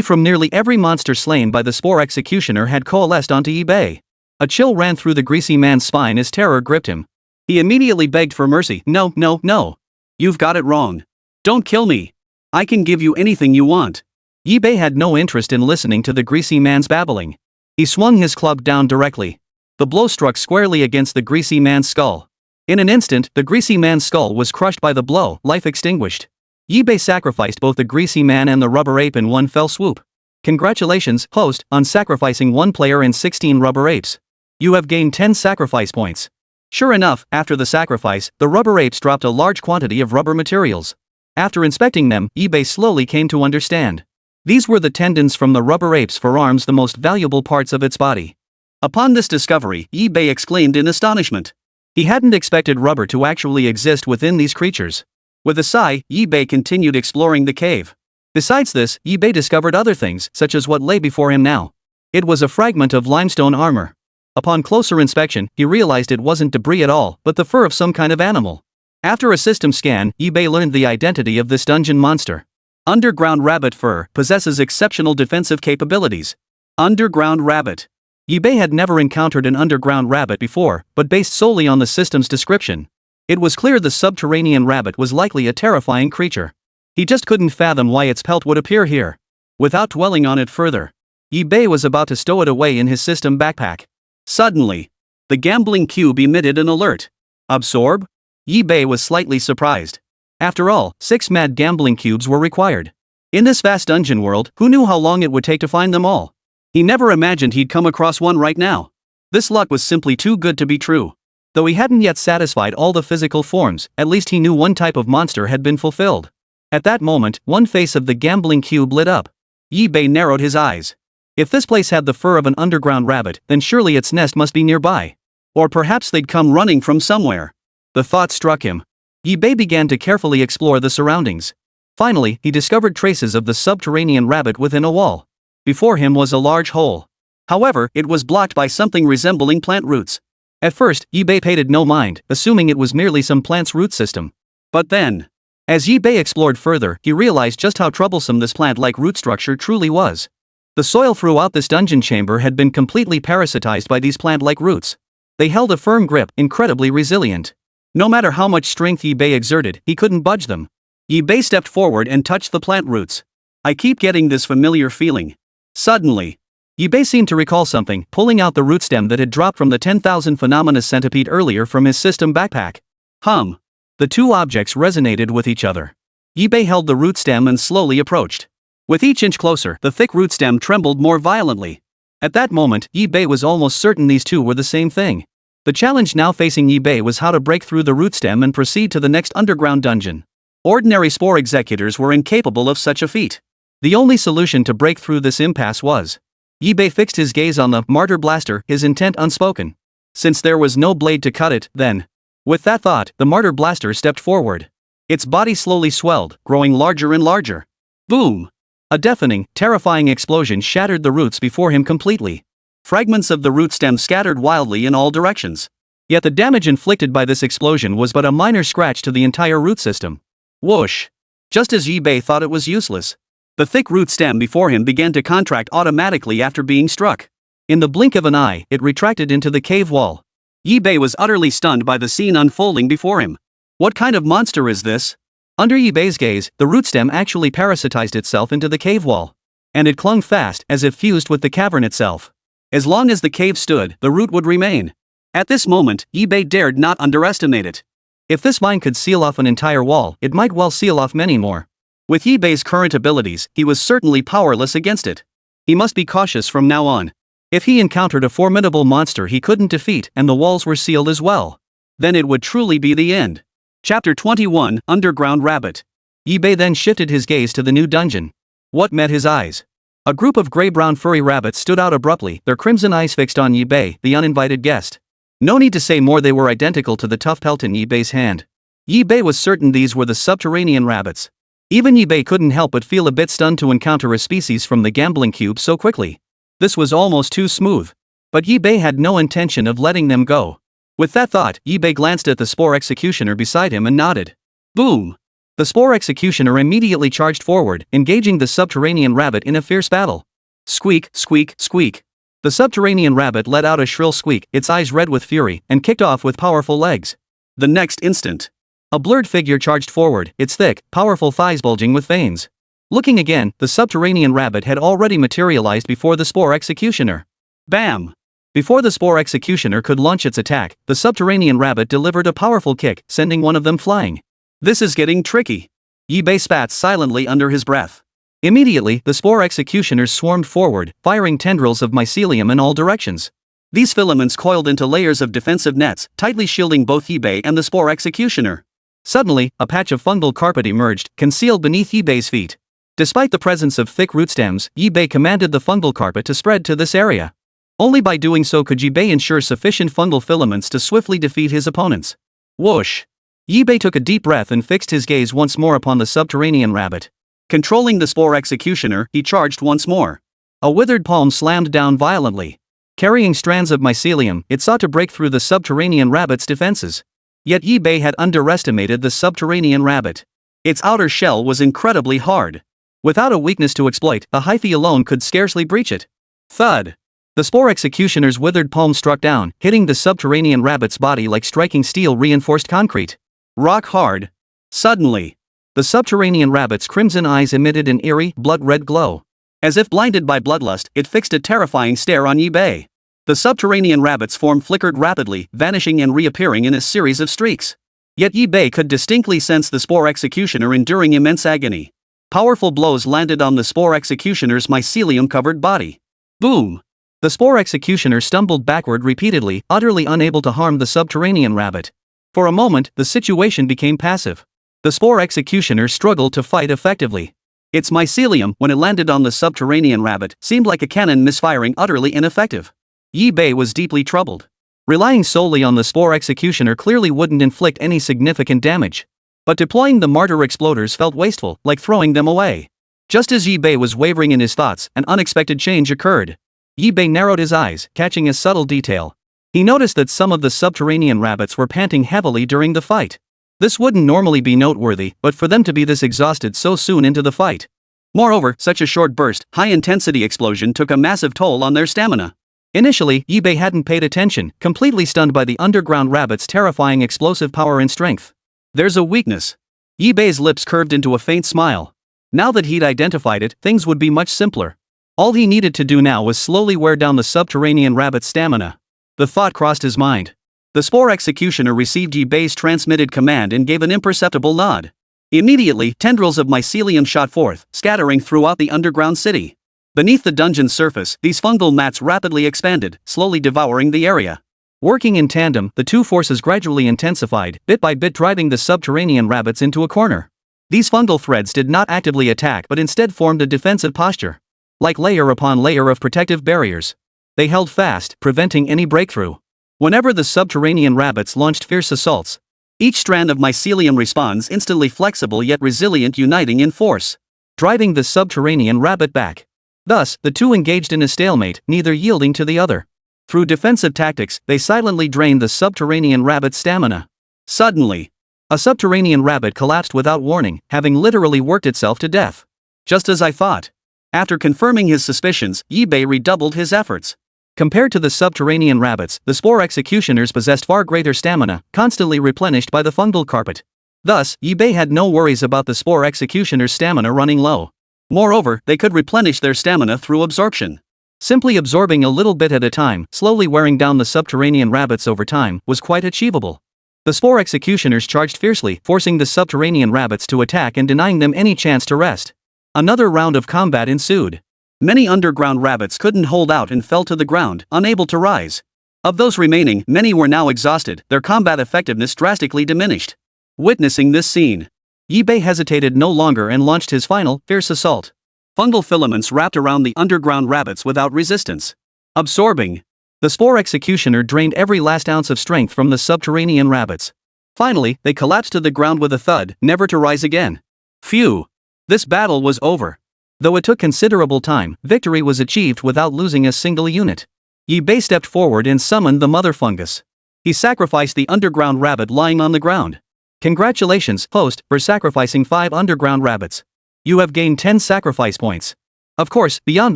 From nearly every monster slain by the Spore Executioner had coalesced onto Yibei. A chill ran through the greasy man's spine as terror gripped him. He immediately begged for mercy. No, no, no. You've got it wrong. Don't kill me. I can give you anything you want. Yibei had no interest in listening to the greasy man's babbling. He swung his club down directly. The blow struck squarely against the greasy man's skull. In an instant, the greasy man's skull was crushed by the blow, life extinguished. Yibei sacrificed both the greasy man and the rubber ape in one fell swoop. Congratulations, host, on sacrificing 1 player and 16 rubber apes. You have gained 10 sacrifice points. Sure enough, after the sacrifice, the rubber apes dropped a large quantity of rubber materials. After inspecting them, Yibei slowly came to understand. These were the tendons from the rubber ape's forearms, the most valuable parts of its body. Upon this discovery, Yibei exclaimed in astonishment. He hadn't expected rubber to actually exist within these creatures. With a sigh, Yibei continued exploring the cave. Besides this, Yibei discovered other things, such as what lay before him now. It was a fragment of limestone armor. Upon closer inspection, he realized it wasn't debris at all, but the fur of some kind of animal. After a system scan, Yibei learned the identity of this dungeon monster. Underground rabbit fur possesses exceptional defensive capabilities. Underground rabbit. Yibei had never encountered an underground rabbit before, but based solely on the system's description, it was clear the subterranean rabbit was likely a terrifying creature. He just couldn't fathom why its pelt would appear here. Without dwelling on it further, Yibei was about to stow it away in his system backpack. Suddenly, the gambling cube emitted an alert. Absorb? Yibei was slightly surprised. After all, 6 mad gambling cubes were required. In this vast dungeon world, who knew how long it would take to find them all? He never imagined he'd come across one right now. This luck was simply too good to be true. Though he hadn't yet satisfied all the physical forms, at least he knew one type of monster had been fulfilled. At that moment, one face of the gambling cube lit up. Yibei narrowed his eyes. If this place had the fur of an underground rabbit, then surely its nest must be nearby. Or perhaps they'd come running from somewhere. The thought struck him. Yibei began to carefully explore the surroundings. Finally, he discovered traces of the subterranean rabbit within a wall. Before him was a large hole. However, it was blocked by something resembling plant roots. At first, Yibei paid no mind, assuming it was merely some plant's root system. But then, as Yibei explored further, he realized just how troublesome this plant-like root structure truly was. The soil throughout this dungeon chamber had been completely parasitized by these plant-like roots. They held a firm grip, incredibly resilient. No matter how much strength Yibei exerted, he couldn't budge them. Yibei stepped forward and touched the plant roots. I keep getting this familiar feeling. Suddenly, Yibei seemed to recall something, pulling out the root stem that had dropped from the 10,000 phenomena centipede earlier from his system backpack. The 2 objects resonated with each other. Yibei held the root stem and slowly approached. With each inch closer, the thick root stem trembled more violently. At that moment, Yi-Bei was almost certain these two were the same thing. The challenge now facing Yi-Bei was how to break through the root stem and proceed to the next underground dungeon. Ordinary Spore Executors were incapable of such a feat. The only solution to break through this impasse was. Yi-Bei fixed his gaze on the Martyr Blaster, his intent unspoken. Since there was no blade to cut it, then. With that thought, the Martyr Blaster stepped forward. Its body slowly swelled, growing larger and larger. Boom! A deafening, terrifying explosion shattered the roots before him completely. Fragments of the root stem scattered wildly in all directions. Yet the damage inflicted by this explosion was but a minor scratch to the entire root system. Whoosh! Just as Yi-Bei thought it was useless. The thick root stem before him began to contract automatically after being struck. In the blink of an eye, it retracted into the cave wall. Yi-Bei was utterly stunned by the scene unfolding before him. What kind of monster is this? Under Yi-Bei's gaze, the root stem actually parasitized itself into the cave wall. And it clung fast as if fused with the cavern itself. As long as the cave stood, the root would remain. At this moment, Yi-Bei dared not underestimate it. If this mine could seal off an entire wall, it might well seal off many more. With Yi-Bei's current abilities, he was certainly powerless against it. He must be cautious from now on. If he encountered a formidable monster he couldn't defeat and the walls were sealed as well, then it would truly be the end. Chapter 21, Underground Rabbit. Yi-Bei then shifted his gaze to the new dungeon. What met his eyes? A group of gray-brown furry rabbits stood out abruptly, their crimson eyes fixed on Yi-Bei, the uninvited guest. No need to say more, they were identical to the tough pelt in Yi-Bei's hand. Yi-Bei was certain these were the subterranean rabbits. Even Yi-Bei couldn't help but feel a bit stunned to encounter a species from the gambling cube so quickly. This was almost too smooth. But Yi-Bei had no intention of letting them go. With that thought, Yi-Bei glanced at the Spore Executioner beside him and nodded. Boom! The Spore Executioner immediately charged forward, engaging the subterranean rabbit in a fierce battle. Squeak, squeak, squeak. The subterranean rabbit let out a shrill squeak, its eyes red with fury, and kicked off with powerful legs. The next instant, a blurred figure charged forward, its thick, powerful thighs bulging with veins. Looking again, the subterranean rabbit had already materialized before the Spore Executioner. Bam! Before the Spore Executioner could launch its attack, the subterranean rabbit delivered a powerful kick, sending one of them flying. This is getting tricky. Yi-Bei spat silently under his breath. Immediately, the Spore Executioners swarmed forward, firing tendrils of mycelium in all directions. These filaments coiled into layers of defensive nets, tightly shielding both Yi-Bei and the Spore Executioner. Suddenly, a patch of fungal carpet emerged, concealed beneath Yi-Bei's feet. Despite the presence of thick root stems, Yi-Bei commanded the fungal carpet to spread to this area. Only by doing so could Yi-Bei ensure sufficient fungal filaments to swiftly defeat his opponents. Whoosh! Yi-Bei took a deep breath and fixed his gaze once more upon the subterranean rabbit. Controlling the Spore Executioner, he charged once more. A withered palm slammed down violently. Carrying strands of mycelium, it sought to break through the subterranean rabbit's defenses. Yet Yi-Bei had underestimated the subterranean rabbit. Its outer shell was incredibly hard. Without a weakness to exploit, a hyphae alone could scarcely breach it. Thud! The Spore Executioner's withered palm struck down, hitting the subterranean rabbit's body like striking steel-reinforced concrete. Rock hard. Suddenly, the subterranean rabbit's crimson eyes emitted an eerie, blood-red glow. As if blinded by bloodlust, it fixed a terrifying stare on Yi-Bei. The subterranean rabbit's form flickered rapidly, vanishing and reappearing in a series of streaks. Yet Yi-Bei could distinctly sense the Spore Executioner enduring immense agony. Powerful blows landed on the Spore Executioner's mycelium-covered body. Boom! The Spore Executioner stumbled backward repeatedly, utterly unable to harm the subterranean rabbit. For a moment, the situation became passive. The Spore Executioner struggled to fight effectively. Its mycelium, when it landed on the subterranean rabbit, seemed like a cannon misfiring, utterly ineffective. Yi-Bei was deeply troubled. Relying solely on the Spore Executioner clearly wouldn't inflict any significant damage. But deploying the Martyr Exploders felt wasteful, like throwing them away. Just as Yi-Bei was wavering in his thoughts, an unexpected change occurred. Yi-Bei narrowed his eyes, catching a subtle detail. He noticed that some of the subterranean rabbits were panting heavily during the fight. This wouldn't normally be noteworthy, but for them to be this exhausted so soon into the fight. Moreover, such a short burst, high-intensity explosion took a massive toll on their stamina. Initially, Yi-Bei hadn't paid attention, completely stunned by the underground rabbit's terrifying explosive power and strength. There's a weakness. Yi-Bei's lips curved into a faint smile. Now that he'd identified it, things would be much simpler. All he needed to do now was slowly wear down the subterranean rabbit's stamina. The thought crossed his mind. The Spore Executioner received Yi-Bei's transmitted command and gave an imperceptible nod. Immediately, tendrils of mycelium shot forth, scattering throughout the underground city. Beneath the dungeon's surface, these fungal mats rapidly expanded, slowly devouring the area. Working in tandem, the two forces gradually intensified, bit by bit driving the subterranean rabbits into a corner. These fungal threads did not actively attack but instead formed a defensive posture. Like layer upon layer of protective barriers. They held fast, preventing any breakthrough. Whenever the subterranean rabbits launched fierce assaults, each strand of mycelium responds instantly flexible yet resilient, uniting in force, driving the subterranean rabbit back. Thus, the two engaged in a stalemate, neither yielding to the other. Through defensive tactics, they silently drained the subterranean rabbit's stamina. Suddenly, a subterranean rabbit collapsed without warning, having literally worked itself to death. Just as I thought. After confirming his suspicions, Yibei redoubled his efforts. Compared to the subterranean rabbits, the Spore Executioners possessed far greater stamina, constantly replenished by the fungal carpet. Thus, Yibei had no worries about the Spore Executioners' stamina running low. Moreover, they could replenish their stamina through absorption. Simply absorbing a little bit at a time, slowly wearing down the subterranean rabbits over time, was quite achievable. The Spore Executioners charged fiercely, forcing the subterranean rabbits to attack and denying them any chance to rest. Another round of combat ensued. Many underground rabbits couldn't hold out and fell to the ground, unable to rise. Of those remaining, many were now exhausted, their combat effectiveness drastically diminished. Witnessing this scene, Yibei hesitated no longer and launched his final, fierce assault. Fungal filaments wrapped around the underground rabbits without resistance. Absorbing. The Spore Executioner drained every last ounce of strength from the subterranean rabbits. Finally, they collapsed to the ground with a thud, never to rise again. Phew! This battle was over. Though it took considerable time, victory was achieved without losing a single unit. Yibei stepped forward and summoned the mother fungus. He sacrificed the underground rabbit lying on the ground. Congratulations, host, for sacrificing 5 underground rabbits. You have gained 10 sacrifice points. Of course, beyond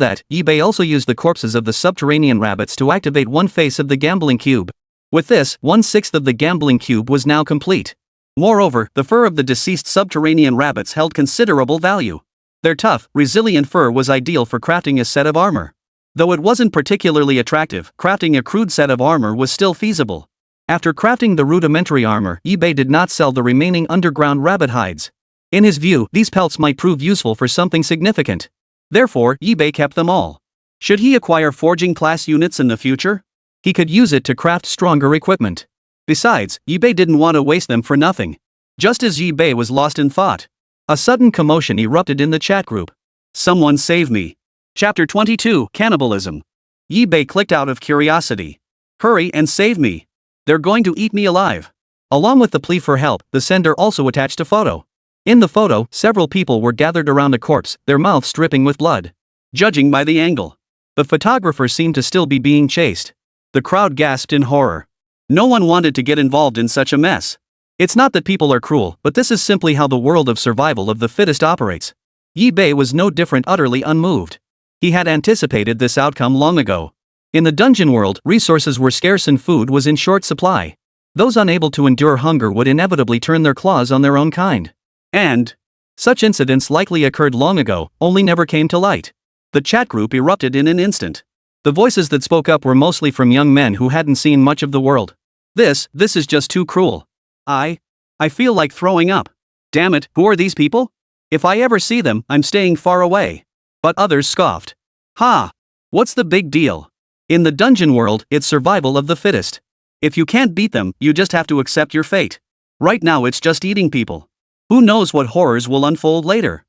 that, Yibei also used the corpses of the subterranean rabbits to activate one face of the gambling cube. With this, 1/6 of the gambling cube was now complete. Moreover, the fur of the deceased subterranean rabbits held considerable value. Their tough, resilient fur was ideal for crafting a set of armor. Though it wasn't particularly attractive, crafting a crude set of armor was still feasible. After crafting the rudimentary armor, Yibei did not sell the remaining underground rabbit hides. In his view, these pelts might prove useful for something significant. Therefore, Yibei kept them all. Should he acquire forging class units in the future? He could use it to craft stronger equipment. Besides, Yibei didn't want to waste them for nothing. Just as Yibei was lost in thought, a sudden commotion erupted in the chat group. Someone save me. Chapter 22, Cannibalism. Yibei clicked out of curiosity. Hurry and save me. They're going to eat me alive. Along with the plea for help, the sender also attached a photo. In the photo, several people were gathered around a corpse, their mouths dripping with blood. Judging by the angle, the photographer seemed to still be being chased. The crowd gasped in horror. No one wanted to get involved in such a mess. It's not that people are cruel, but this is simply how the world of survival of the fittest operates. Yibei was no different, utterly unmoved. He had anticipated this outcome long ago. In the dungeon world, resources were scarce and food was in short supply. Those unable to endure hunger would inevitably turn their claws on their own kind. And such incidents likely occurred long ago, only never came to light. The chat group erupted in an instant. The voices that spoke up were mostly from young men who hadn't seen much of the world. This is just too cruel. I feel like throwing up. Damn it, who are these people? If I ever see them, I'm staying far away. But others scoffed. Ha! What's the big deal? In the dungeon world, it's survival of the fittest. If you can't beat them, you just have to accept your fate. Right now it's just eating people. Who knows what horrors will unfold later?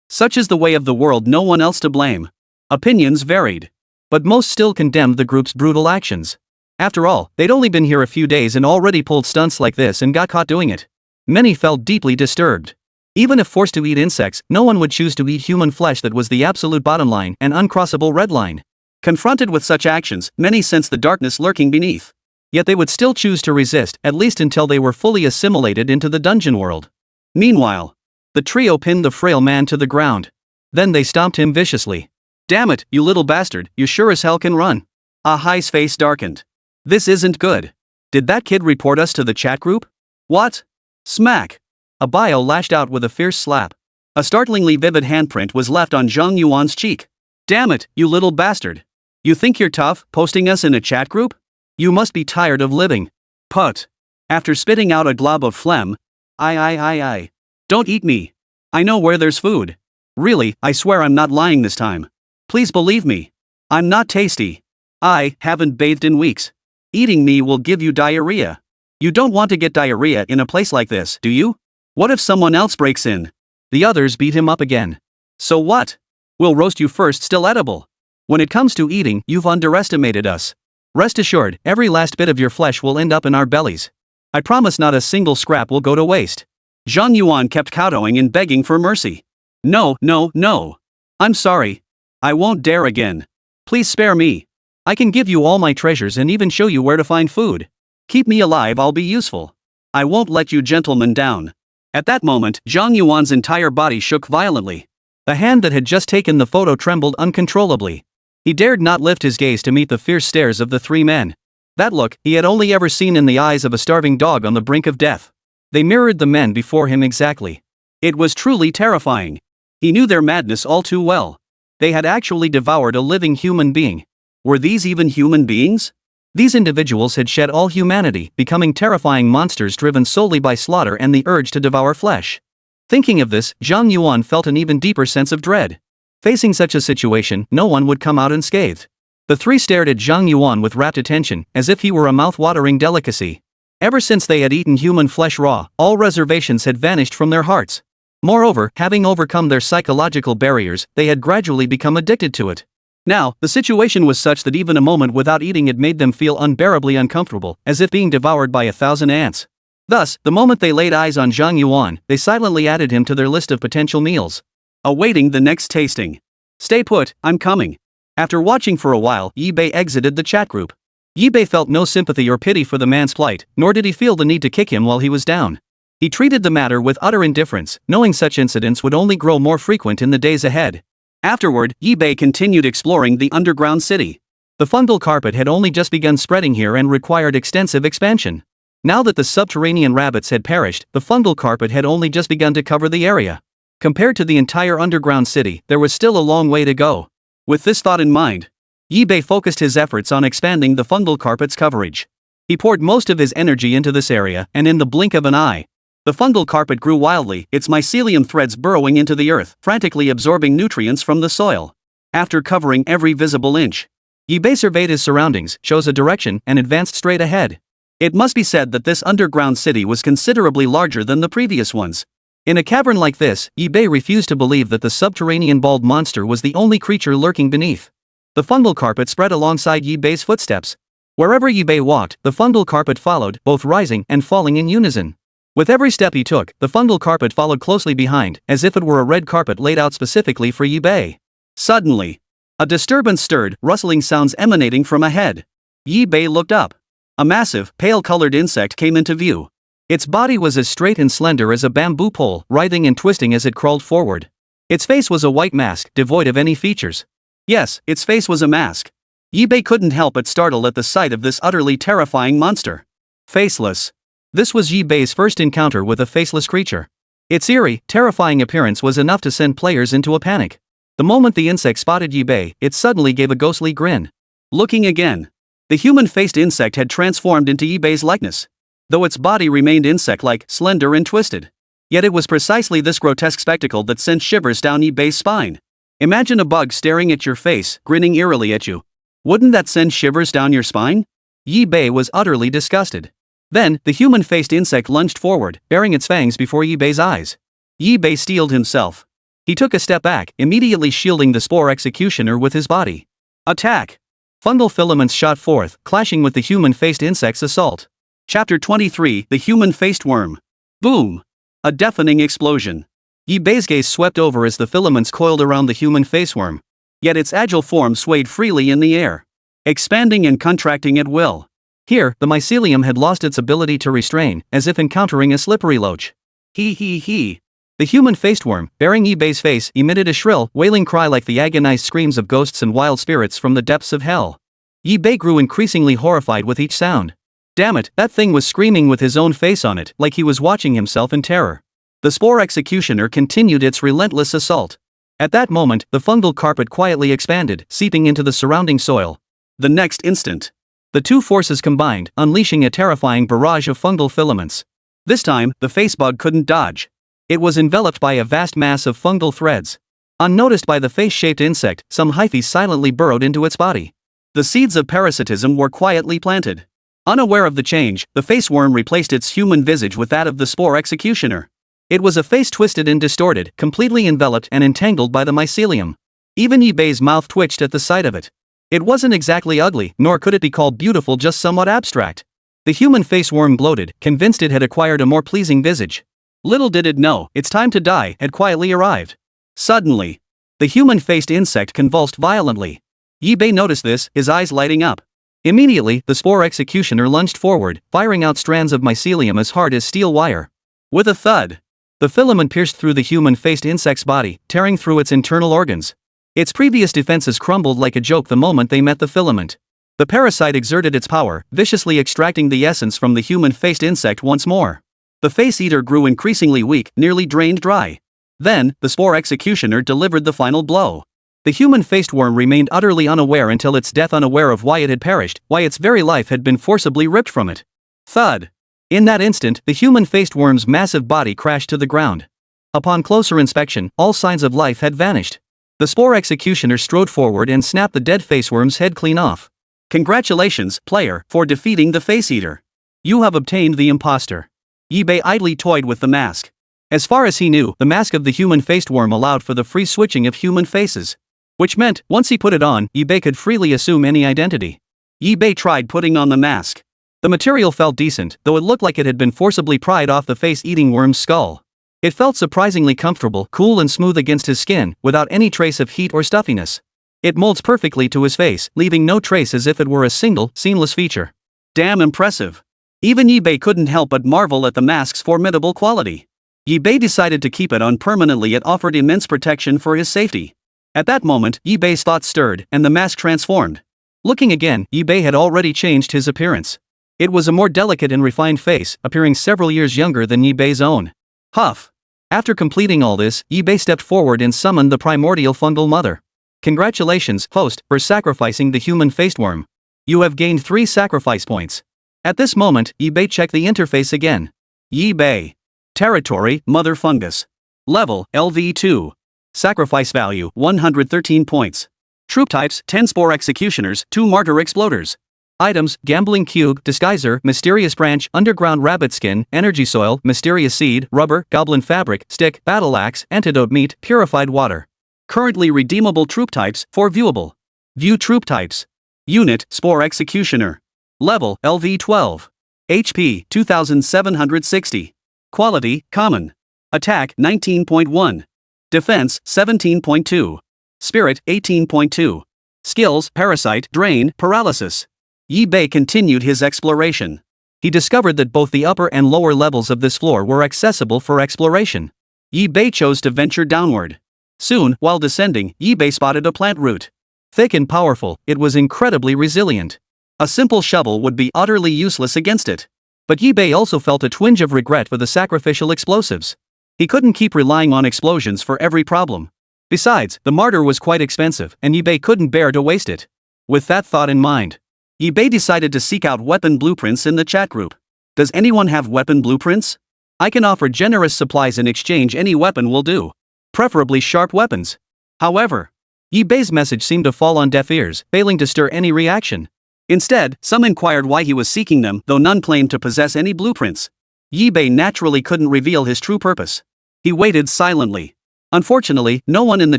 Such is the way of the world, no one else to blame. Opinions varied. But most still condemned the group's brutal actions. After all, they'd only been here a few days and already pulled stunts like this and got caught doing it. Many felt deeply disturbed. Even if forced to eat insects, no one would choose to eat human flesh. That was the absolute bottom line, an uncrossable red line. Confronted with such actions, many sensed the darkness lurking beneath. Yet they would still choose to resist, at least until they were fully assimilated into the dungeon world. Meanwhile, the trio pinned the frail man to the ground. Then they stomped him viciously. Damn it, you little bastard, you sure as hell can run. Ahai's face darkened. This isn't good. Did that kid report us to the chat group? What? Smack. A bio lashed out with a fierce slap. A startlingly vivid handprint was left on Zhang Yuan's cheek. Damn it, you little bastard. You think you're tough, posting us in a chat group? You must be tired of living. Put. After spitting out a glob of phlegm. I. Don't eat me. I know where there's food. Really, I swear I'm not lying this time. Please believe me. I'm not tasty. I haven't bathed in weeks. Eating me will give you diarrhea. You don't want to get diarrhea in a place like this, do you? What if someone else breaks in? The others beat him up again. So what? We'll roast you first, still edible. When it comes to eating, you've underestimated us. Rest assured, every last bit of your flesh will end up in our bellies. I promise not a single scrap will go to waste. Zhang Yuan kept kowtowing and begging for mercy. No, no, no. I'm sorry. I won't dare again. Please spare me. I can give you all my treasures and even show you where to find food. Keep me alive, I'll be useful. I won't let you gentlemen down. At that moment, Zhang Yuan's entire body shook violently. The hand that had just taken the photo trembled uncontrollably. He dared not lift his gaze to meet the fierce stares of the three men. That look he had only ever seen in the eyes of a starving dog on the brink of death. They mirrored the men before him exactly. It was truly terrifying. He knew their madness all too well. They had actually devoured a living human being. Were these even human beings? These individuals had shed all humanity, becoming terrifying monsters driven solely by slaughter and the urge to devour flesh. Thinking of this, Zhang Yuan felt an even deeper sense of dread. Facing such a situation, no one would come out unscathed. The three stared at Zhang Yuan with rapt attention, as if he were a mouth-watering delicacy. Ever since they had eaten human flesh raw, all reservations had vanished from their hearts. Moreover, having overcome their psychological barriers, they had gradually become addicted to it. Now, the situation was such that even a moment without eating it made them feel unbearably uncomfortable, as if being devoured by 1,000 ants. Thus, the moment they laid eyes on Zhang Yuan, they silently added him to their list of potential meals. Awaiting the next tasting. Stay put, I'm coming. After watching for a while, Yibei exited the chat group. Yibei felt no sympathy or pity for the man's plight, nor did he feel the need to kick him while he was down. He treated the matter with utter indifference, knowing such incidents would only grow more frequent in the days ahead. Afterward, Yibei continued exploring the underground city. The fungal carpet had only just begun spreading here and required extensive expansion. Now that the subterranean rabbits had perished, the fungal carpet had only just begun to cover the area. Compared to the entire underground city, there was still a long way to go. With this thought in mind, Yibei focused his efforts on expanding the fungal carpet's coverage. He poured most of his energy into this area, and in the blink of an eye, the fungal carpet grew wildly, its mycelium threads burrowing into the earth, frantically absorbing nutrients from the soil. After covering every visible inch, Yibei surveyed his surroundings, chose a direction, and advanced straight ahead. It must be said that this underground city was considerably larger than the previous ones. In a cavern like this, Yibei refused to believe that the subterranean bald monster was the only creature lurking beneath. The fungal carpet spread alongside Yibei's footsteps. Wherever Yibei walked, the fungal carpet followed, both rising and falling in unison. With every step he took, the fungal carpet followed closely behind, as if it were a red carpet laid out specifically for Yibei. Suddenly, a disturbance stirred, rustling sounds emanating from ahead. Yibei looked up. A massive, pale-colored insect came into view. Its body was as straight and slender as a bamboo pole, writhing and twisting as it crawled forward. Its face was a white mask, devoid of any features. Yes, its face was a mask. Yibei couldn't help but startle at the sight of this utterly terrifying monster. Faceless. This was Yibei's first encounter with a faceless creature. Its eerie, terrifying appearance was enough to send players into a panic. The moment the insect spotted Yibei, it suddenly gave a ghostly grin. Looking again, the human-faced insect had transformed into Yibei's likeness. Though its body remained insect-like, slender and twisted. Yet it was precisely this grotesque spectacle that sent shivers down Yibei's spine. Imagine a bug staring at your face, grinning eerily at you. Wouldn't that send shivers down your spine? Yibei was utterly disgusted. Then, the human-faced insect lunged forward, baring its fangs before Yibei's eyes. Yibei steeled himself. He took a step back, immediately shielding the Spore Executioner with his body. Attack! Fungal filaments shot forth, clashing with the human-faced insect's assault. Chapter 23, The Human-Faced Worm. Boom! A deafening explosion. Yibei's gaze swept over as the filaments coiled around the human face worm. Yet its agile form swayed freely in the air, expanding and contracting at will. Here, the mycelium had lost its ability to restrain, as if encountering a slippery loach. He. The human-faced worm, bearing Yibei's face, emitted a shrill, wailing cry like the agonized screams of ghosts and wild spirits from the depths of hell. Yibei grew increasingly horrified with each sound. Damn it, that thing was screaming with his own face on it, like he was watching himself in terror. The Spore Executioner continued its relentless assault. At that moment, the fungal carpet quietly expanded, seeping into the surrounding soil. The next instant, the two forces combined, unleashing a terrifying barrage of fungal filaments. This time, the face bug couldn't dodge. It was enveloped by a vast mass of fungal threads. Unnoticed by the face-shaped insect, some hyphae silently burrowed into its body. The seeds of parasitism were quietly planted. Unaware of the change, the face worm replaced its human visage with that of the Spore Executioner. It was a face twisted and distorted, completely enveloped and entangled by the mycelium. Even Yibei's mouth twitched at the sight of it. It wasn't exactly ugly, nor could it be called beautiful, just somewhat abstract. The human face worm gloated, convinced it had acquired a more pleasing visage. Little did it know, its time to die had quietly arrived. Suddenly, the human-faced insect convulsed violently. Yibei noticed this, his eyes lighting up. Immediately, the Spore Executioner lunged forward, firing out strands of mycelium as hard as steel wire. With a thud, the filament pierced through the human-faced insect's body, tearing through its internal organs. Its previous defenses crumbled like a joke the moment they met the filament. The parasite exerted its power, viciously extracting the essence from the human-faced insect once more. The face-eater grew increasingly weak, nearly drained dry. Then, the Spore Executioner delivered the final blow. The human-faced worm remained utterly unaware until its death, unaware of why it had perished, why its very life had been forcibly ripped from it. Thud! In that instant, the human-faced worm's massive body crashed to the ground. Upon closer inspection, all signs of life had vanished. The Spore Executioner strode forward and snapped the dead faceworm's head clean off. Congratulations, player, for defeating the face-eater. You have obtained the imposter. Yibei idly toyed with the mask. As far as he knew, the mask of the human-faced worm allowed for the free switching of human faces. Which meant, once he put it on, Yibei could freely assume any identity. Yibei tried putting on the mask. The material felt decent, though it looked like it had been forcibly pried off the face-eating worm's skull. It felt surprisingly comfortable, cool and smooth against his skin, without any trace of heat or stuffiness. It molds perfectly to his face, leaving no trace, as if it were a single, seamless feature. Damn impressive. Even Yibei couldn't help but marvel at the mask's formidable quality. Yibei decided to keep it on permanently. It offered immense protection for his safety. At that moment, Yibei's thoughts stirred, and the mask transformed. Looking again, Yibei had already changed his appearance. It was a more delicate and refined face, appearing several years younger than Yibei's own. Huff. After completing all this, Yibei stepped forward and summoned the primordial fungal mother. Congratulations, host, for sacrificing the human-faced worm. You have gained 3 sacrifice points. At this moment, Yibei checked the interface again. Yibei. Territory, Mother Fungus. Level, LV2. Sacrifice value, 113 points. Troop types, 10 Spore Executioners, 2 Martyr Exploders. Items, Gambling Cube, Disguiser, Mysterious Branch, Underground Rabbit Skin, Energy Soil, Mysterious Seed, Rubber, Goblin Fabric, Stick, Battle Axe, Antidote Meat, Purified Water. Currently redeemable troop types, 4 viewable. View troop types. Unit, Spore Executioner. Level, LV12. HP, 2760. Quality, Common. Attack, 19.1. Defense, 17.2. Spirit, 18.2. Skills, Parasite, Drain, Paralysis. Yibei continued his exploration. He discovered that both the upper and lower levels of this floor were accessible for exploration. Yibei chose to venture downward. Soon, while descending, Yibei spotted a plant root. Thick and powerful, it was incredibly resilient. A simple shovel would be utterly useless against it. But Yibei also felt a twinge of regret for the sacrificial explosives. He couldn't keep relying on explosions for every problem. Besides, the martyr was quite expensive, and Yibei couldn't bear to waste it. With that thought in mind, Yibei decided to seek out weapon blueprints in the chat group. Does anyone have weapon blueprints? I can offer generous supplies in exchange. Any weapon will do. Preferably sharp weapons. However, Yibei's message seemed to fall on deaf ears, failing to stir any reaction. Instead, some inquired why he was seeking them, though none claimed to possess any blueprints. Yibei naturally couldn't reveal his true purpose. He waited silently. Unfortunately, no one in the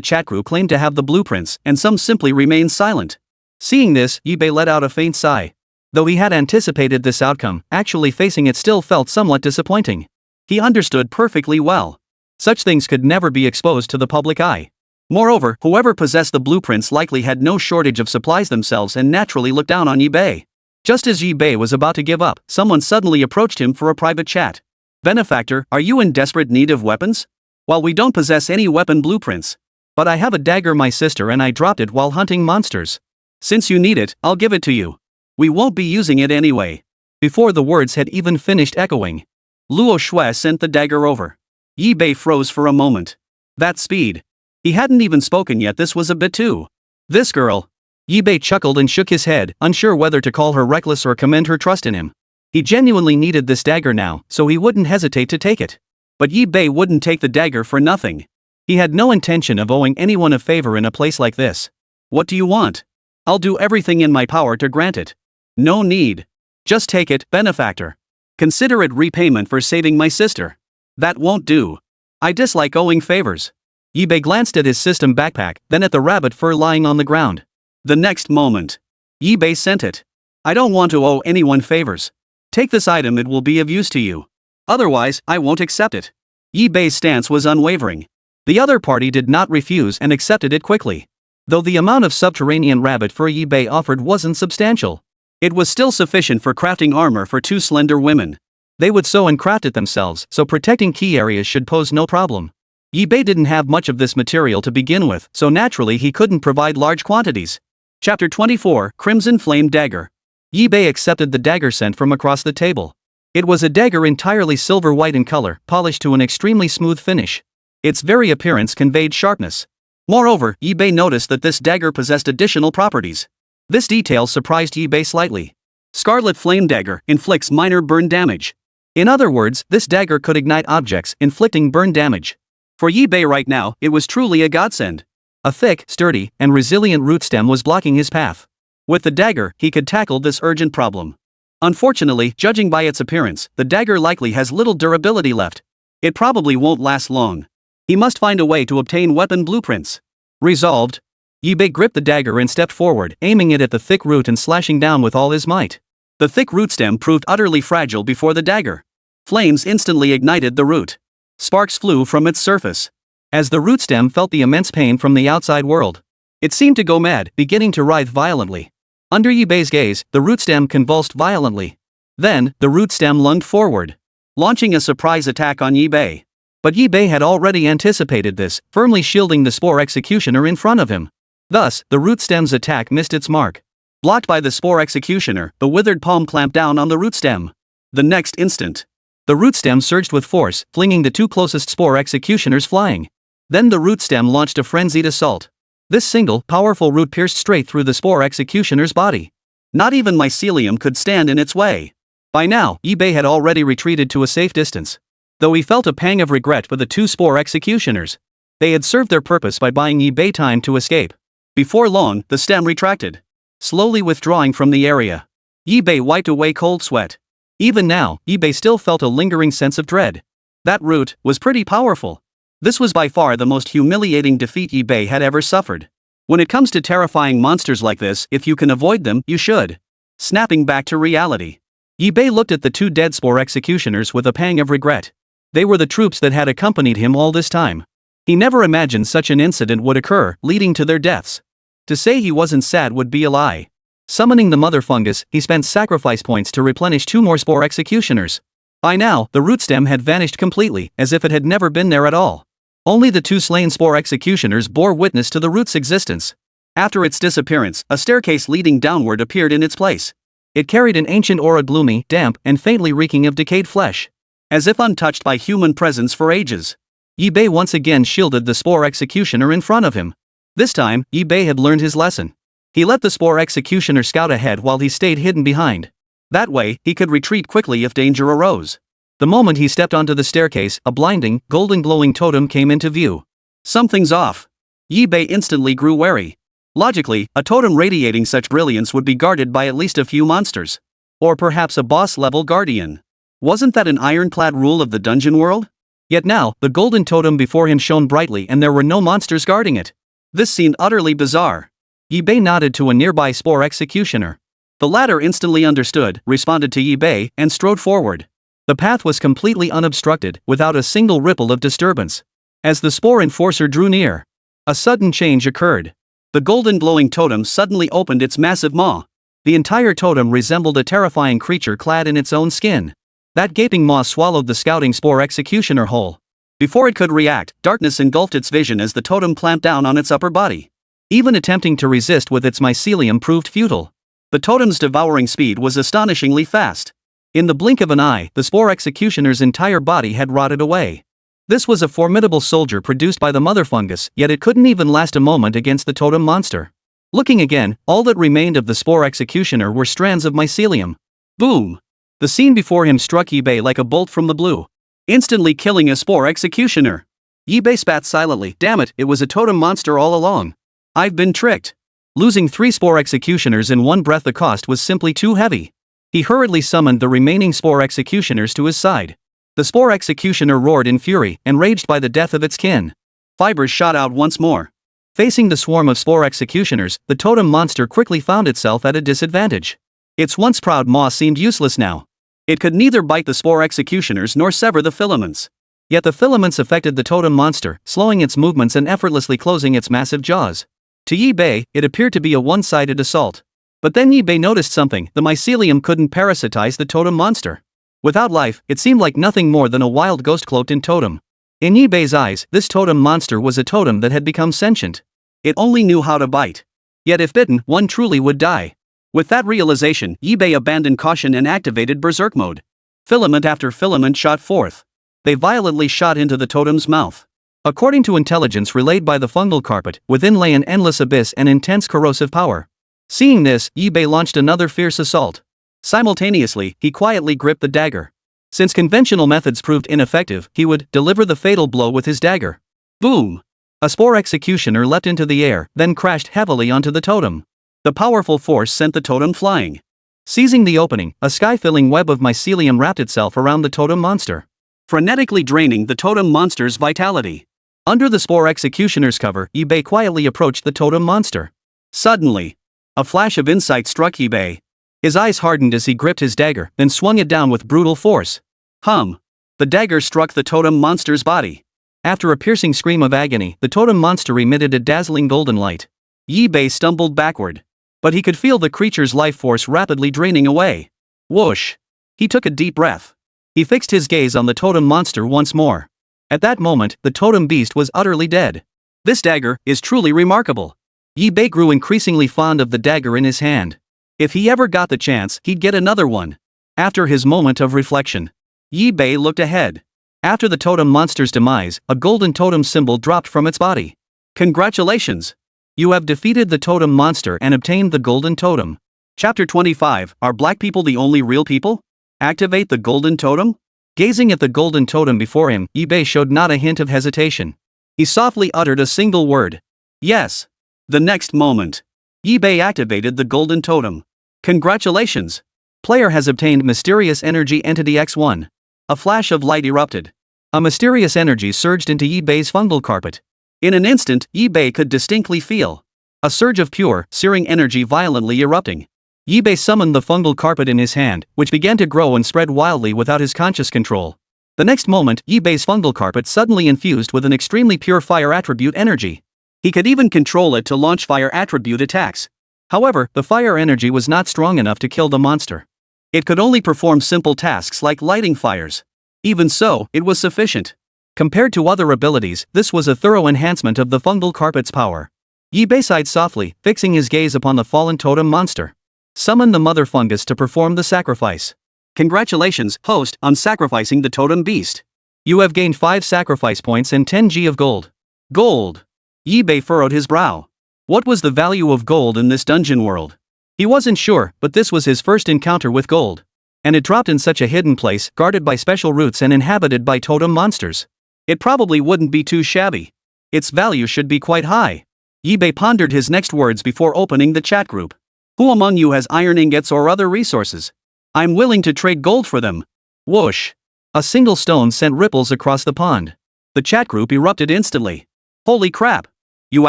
chat group claimed to have the blueprints, and some simply remained silent. Seeing this, Yibei let out a faint sigh. Though he had anticipated this outcome, actually facing it still felt somewhat disappointing. He understood perfectly well. Such things could never be exposed to the public eye. Moreover, whoever possessed the blueprints likely had no shortage of supplies themselves and naturally looked down on Yibei. Just as Yibei was about to give up, someone suddenly approached him for a private chat. Benefactor, are you in desperate need of weapons? Well, we don't possess any weapon blueprints. But I have a dagger, my sister, and I dropped it while hunting monsters. Since you need it, I'll give it to you. We won't be using it anyway. Before the words had even finished echoing, Luo Shui sent the dagger over. Yibei froze for a moment. That speed. He hadn't even spoken yet. This was a bit too. This girl. Yibei chuckled and shook his head, unsure whether to call her reckless or commend her trust in him. He genuinely needed this dagger now, so he wouldn't hesitate to take it. But Yibei wouldn't take the dagger for nothing. He had no intention of owing anyone a favor in a place like this. What do you want? I'll do everything in my power to grant it. No need. Just take it, benefactor. Consider it repayment for saving my sister. That won't do. I dislike owing favors. Yibei glanced at his system backpack, then at the rabbit fur lying on the ground. The next moment, Yibei sent it. I don't want to owe anyone favors. Take this item, it will be of use to you. Otherwise, I won't accept it. Yibei's stance was unwavering. The other party did not refuse and accepted it quickly. Though the amount of subterranean rabbit fur Yibei offered wasn't substantial, it was still sufficient for crafting armor for 2 slender women. They would sew and craft it themselves, so protecting key areas should pose no problem. Yibei didn't have much of this material to begin with, so naturally he couldn't provide large quantities. Chapter 24, Crimson Flame Dagger. Yibei accepted the dagger sent from across the table. It was a dagger entirely silver-white in color, polished to an extremely smooth finish. Its very appearance conveyed sharpness. Moreover, Yibei noticed that this dagger possessed additional properties. This detail surprised Yibei slightly. Scarlet Flame Dagger inflicts minor burn damage. In other words, this dagger could ignite objects, inflicting burn damage. For Yibei right now, it was truly a godsend. A thick, sturdy, and resilient root stem was blocking his path. With the dagger, he could tackle this urgent problem. Unfortunately, judging by its appearance, the dagger likely has little durability left. It probably won't last long. He must find a way to obtain weapon blueprints. Resolved, Yibei gripped the dagger and stepped forward, aiming it at the thick root and slashing down with all his might. The thick root stem proved utterly fragile before the dagger. Flames instantly ignited the root. Sparks flew from its surface. As the root stem felt the immense pain from the outside world, it seemed to go mad, beginning to writhe violently. Under Yibei's gaze, the root stem convulsed violently. Then, the root stem lunged forward, launching a surprise attack on Yibei. But Yibei had already anticipated this, firmly shielding the Spore Executioner in front of him. Thus, the root stem's attack missed its mark. Blocked by the Spore Executioner, the withered palm clamped down on the root stem. The next instant, the root stem surged with force, flinging the 2 closest Spore Executioners flying. Then the root stem launched a frenzied assault. This single, powerful root pierced straight through the Spore Executioner's body. Not even mycelium could stand in its way. By now, Yibei had already retreated to a safe distance. Though he felt a pang of regret for the 2 Spore Executioners. They had served their purpose by buying Yibei time to escape. Before long, the stem retracted, slowly withdrawing from the area. Yibei wiped away cold sweat. Even now, Yibei still felt a lingering sense of dread. That root was pretty powerful. This was by far the most humiliating defeat Yibei had ever suffered. When it comes to terrifying monsters like this, if you can avoid them, you should. Snapping back to reality, Yibei looked at the 2 dead Spore Executioners with a pang of regret. They were the troops that had accompanied him all this time. He never imagined such an incident would occur, leading to their deaths. To say he wasn't sad would be a lie. Summoning the Mother Fungus, he spent sacrifice points to replenish 2 more Spore Executioners. By now, the root stem had vanished completely, as if it had never been there at all. Only the 2 slain Spore Executioners bore witness to the root's existence. After its disappearance, a staircase leading downward appeared in its place. It carried an ancient aura, gloomy, damp, and faintly reeking of decayed flesh. As if untouched by human presence for ages. Yibei once again shielded the Spore Executioner in front of him. This time, Yibei had learned his lesson. He let the Spore Executioner scout ahead while he stayed hidden behind. That way, he could retreat quickly if danger arose. The moment he stepped onto the staircase, a blinding, golden glowing totem came into view. Something's off. Yibei instantly grew wary. Logically, a totem radiating such brilliance would be guarded by at least a few monsters. Or perhaps a boss-level guardian. Wasn't that an ironclad rule of the dungeon world? Yet now, the golden totem before him shone brightly and there were no monsters guarding it. This seemed utterly bizarre. Yibei nodded to a nearby Spore Executioner. The latter instantly understood, responded to Yibei, and strode forward. The path was completely unobstructed, without a single ripple of disturbance. As the Spore Enforcer drew near, a sudden change occurred. The golden glowing totem suddenly opened its massive maw. The entire totem resembled a terrifying creature clad in its own skin. That gaping maw swallowed the scouting Spore Executioner whole. Before it could react, darkness engulfed its vision as the totem clamped down on its upper body. Even attempting to resist with its mycelium proved futile. The totem's devouring speed was astonishingly fast. In the blink of an eye, the Spore Executioner's entire body had rotted away. This was a formidable soldier produced by the Mother Fungus, yet it couldn't even last a moment against the totem monster. Looking again, all that remained of the Spore Executioner were strands of mycelium. Boom! The scene before him struck Yibei like a bolt from the blue, instantly killing a Spore Executioner. Yi-Bei spat silently. Damn it, it was a totem monster all along. I've been tricked. Losing 3 Spore Executioners in one breath, the cost was simply too heavy. He hurriedly summoned the remaining Spore Executioners to his side. The Spore Executioner roared in fury, enraged by the death of its kin. Fibers shot out once more. Facing the swarm of Spore Executioners, the totem monster quickly found itself at a disadvantage. Its once proud maw seemed useless now. It could neither bite the Spore Executioners nor sever the filaments. Yet the filaments affected the totem monster, slowing its movements and effortlessly closing its massive jaws. To Yi-Bei, it appeared to be a one-sided assault. But then Yi-Bei noticed something: the mycelium couldn't parasitize the totem monster. Without life, it seemed like nothing more than a wild ghost cloaked in totem. In Yi-Bei's eyes, this totem monster was a totem that had become sentient. It only knew how to bite. Yet if bitten, one truly would die. With that realization, Yi-Bei abandoned caution and activated berserk mode. Filament after filament shot forth. They violently shot into the totem's mouth. According to intelligence relayed by the fungal carpet, within lay an endless abyss and intense corrosive power. Seeing this, Yi-Bei launched another fierce assault. Simultaneously, he quietly gripped the dagger. Since conventional methods proved ineffective, he would deliver the fatal blow with his dagger. Boom! A Spore Executioner leapt into the air, then crashed heavily onto the totem. The powerful force sent the totem flying. Seizing the opening, a sky-filling web of mycelium wrapped itself around the totem monster, frenetically draining the totem monster's vitality. Under the Spore Executioner's cover, Yi-Bei quietly approached the totem monster. Suddenly, a flash of insight struck Yi-Bei. His eyes hardened as he gripped his dagger, then swung it down with brutal force. Hum! The dagger struck the totem monster's body. After a piercing scream of agony, the totem monster emitted a dazzling golden light. Yi-Bei stumbled backward. But he could feel the creature's life force rapidly draining away. Whoosh! He took a deep breath. He fixed his gaze on the totem monster once more. At that moment, the totem beast was utterly dead. This dagger is truly remarkable. Yi-Bei grew increasingly fond of the dagger in his hand. If he ever got the chance, he'd get another one. After his moment of reflection, Yi-Bei looked ahead. After the totem monster's demise, a golden totem symbol dropped from its body. Congratulations! You have defeated the totem monster and obtained the golden totem. Chapter 25, Are Black People the Only Real People? Activate the golden totem? Gazing at the golden totem before him, Yi-Bei showed not a hint of hesitation. He softly uttered a single word. Yes. The next moment, Yi-Bei activated the golden totem. Congratulations! Player has obtained Mysterious Energy Entity X1. A flash of light erupted. A mysterious energy surged into Yi-Bei's fungal carpet. In an instant, Yi-Bei could distinctly feel a surge of pure, searing energy violently erupting. Yi-Bei summoned the fungal carpet in his hand, which began to grow and spread wildly without his conscious control. The next moment, Yi-Bei's fungal carpet suddenly infused with an extremely pure fire attribute energy. He could even control it to launch fire attribute attacks. However, the fire energy was not strong enough to kill the monster. It could only perform simple tasks like lighting fires. Even so, it was sufficient. Compared to other abilities, this was a thorough enhancement of the fungal carpet's power. Yi-Bei sighed softly, fixing his gaze upon the fallen totem monster. Summon the mother fungus to perform the sacrifice. Congratulations, host, on sacrificing the totem beast. You have gained 5 sacrifice points and 10 G of gold. Gold! Yi-Bei furrowed his brow. What was the value of gold in this dungeon world? He wasn't sure, but this was his first encounter with gold. And it dropped in such a hidden place, guarded by special routes and inhabited by totem monsters. It probably wouldn't be too shabby. Its value should be quite high. Yi-Bei pondered his next words before opening the chat group. Who among you has iron ingots or other resources? I'm willing to trade gold for them. Whoosh! A single stone sent ripples across the pond. The chat group erupted instantly. Holy crap! You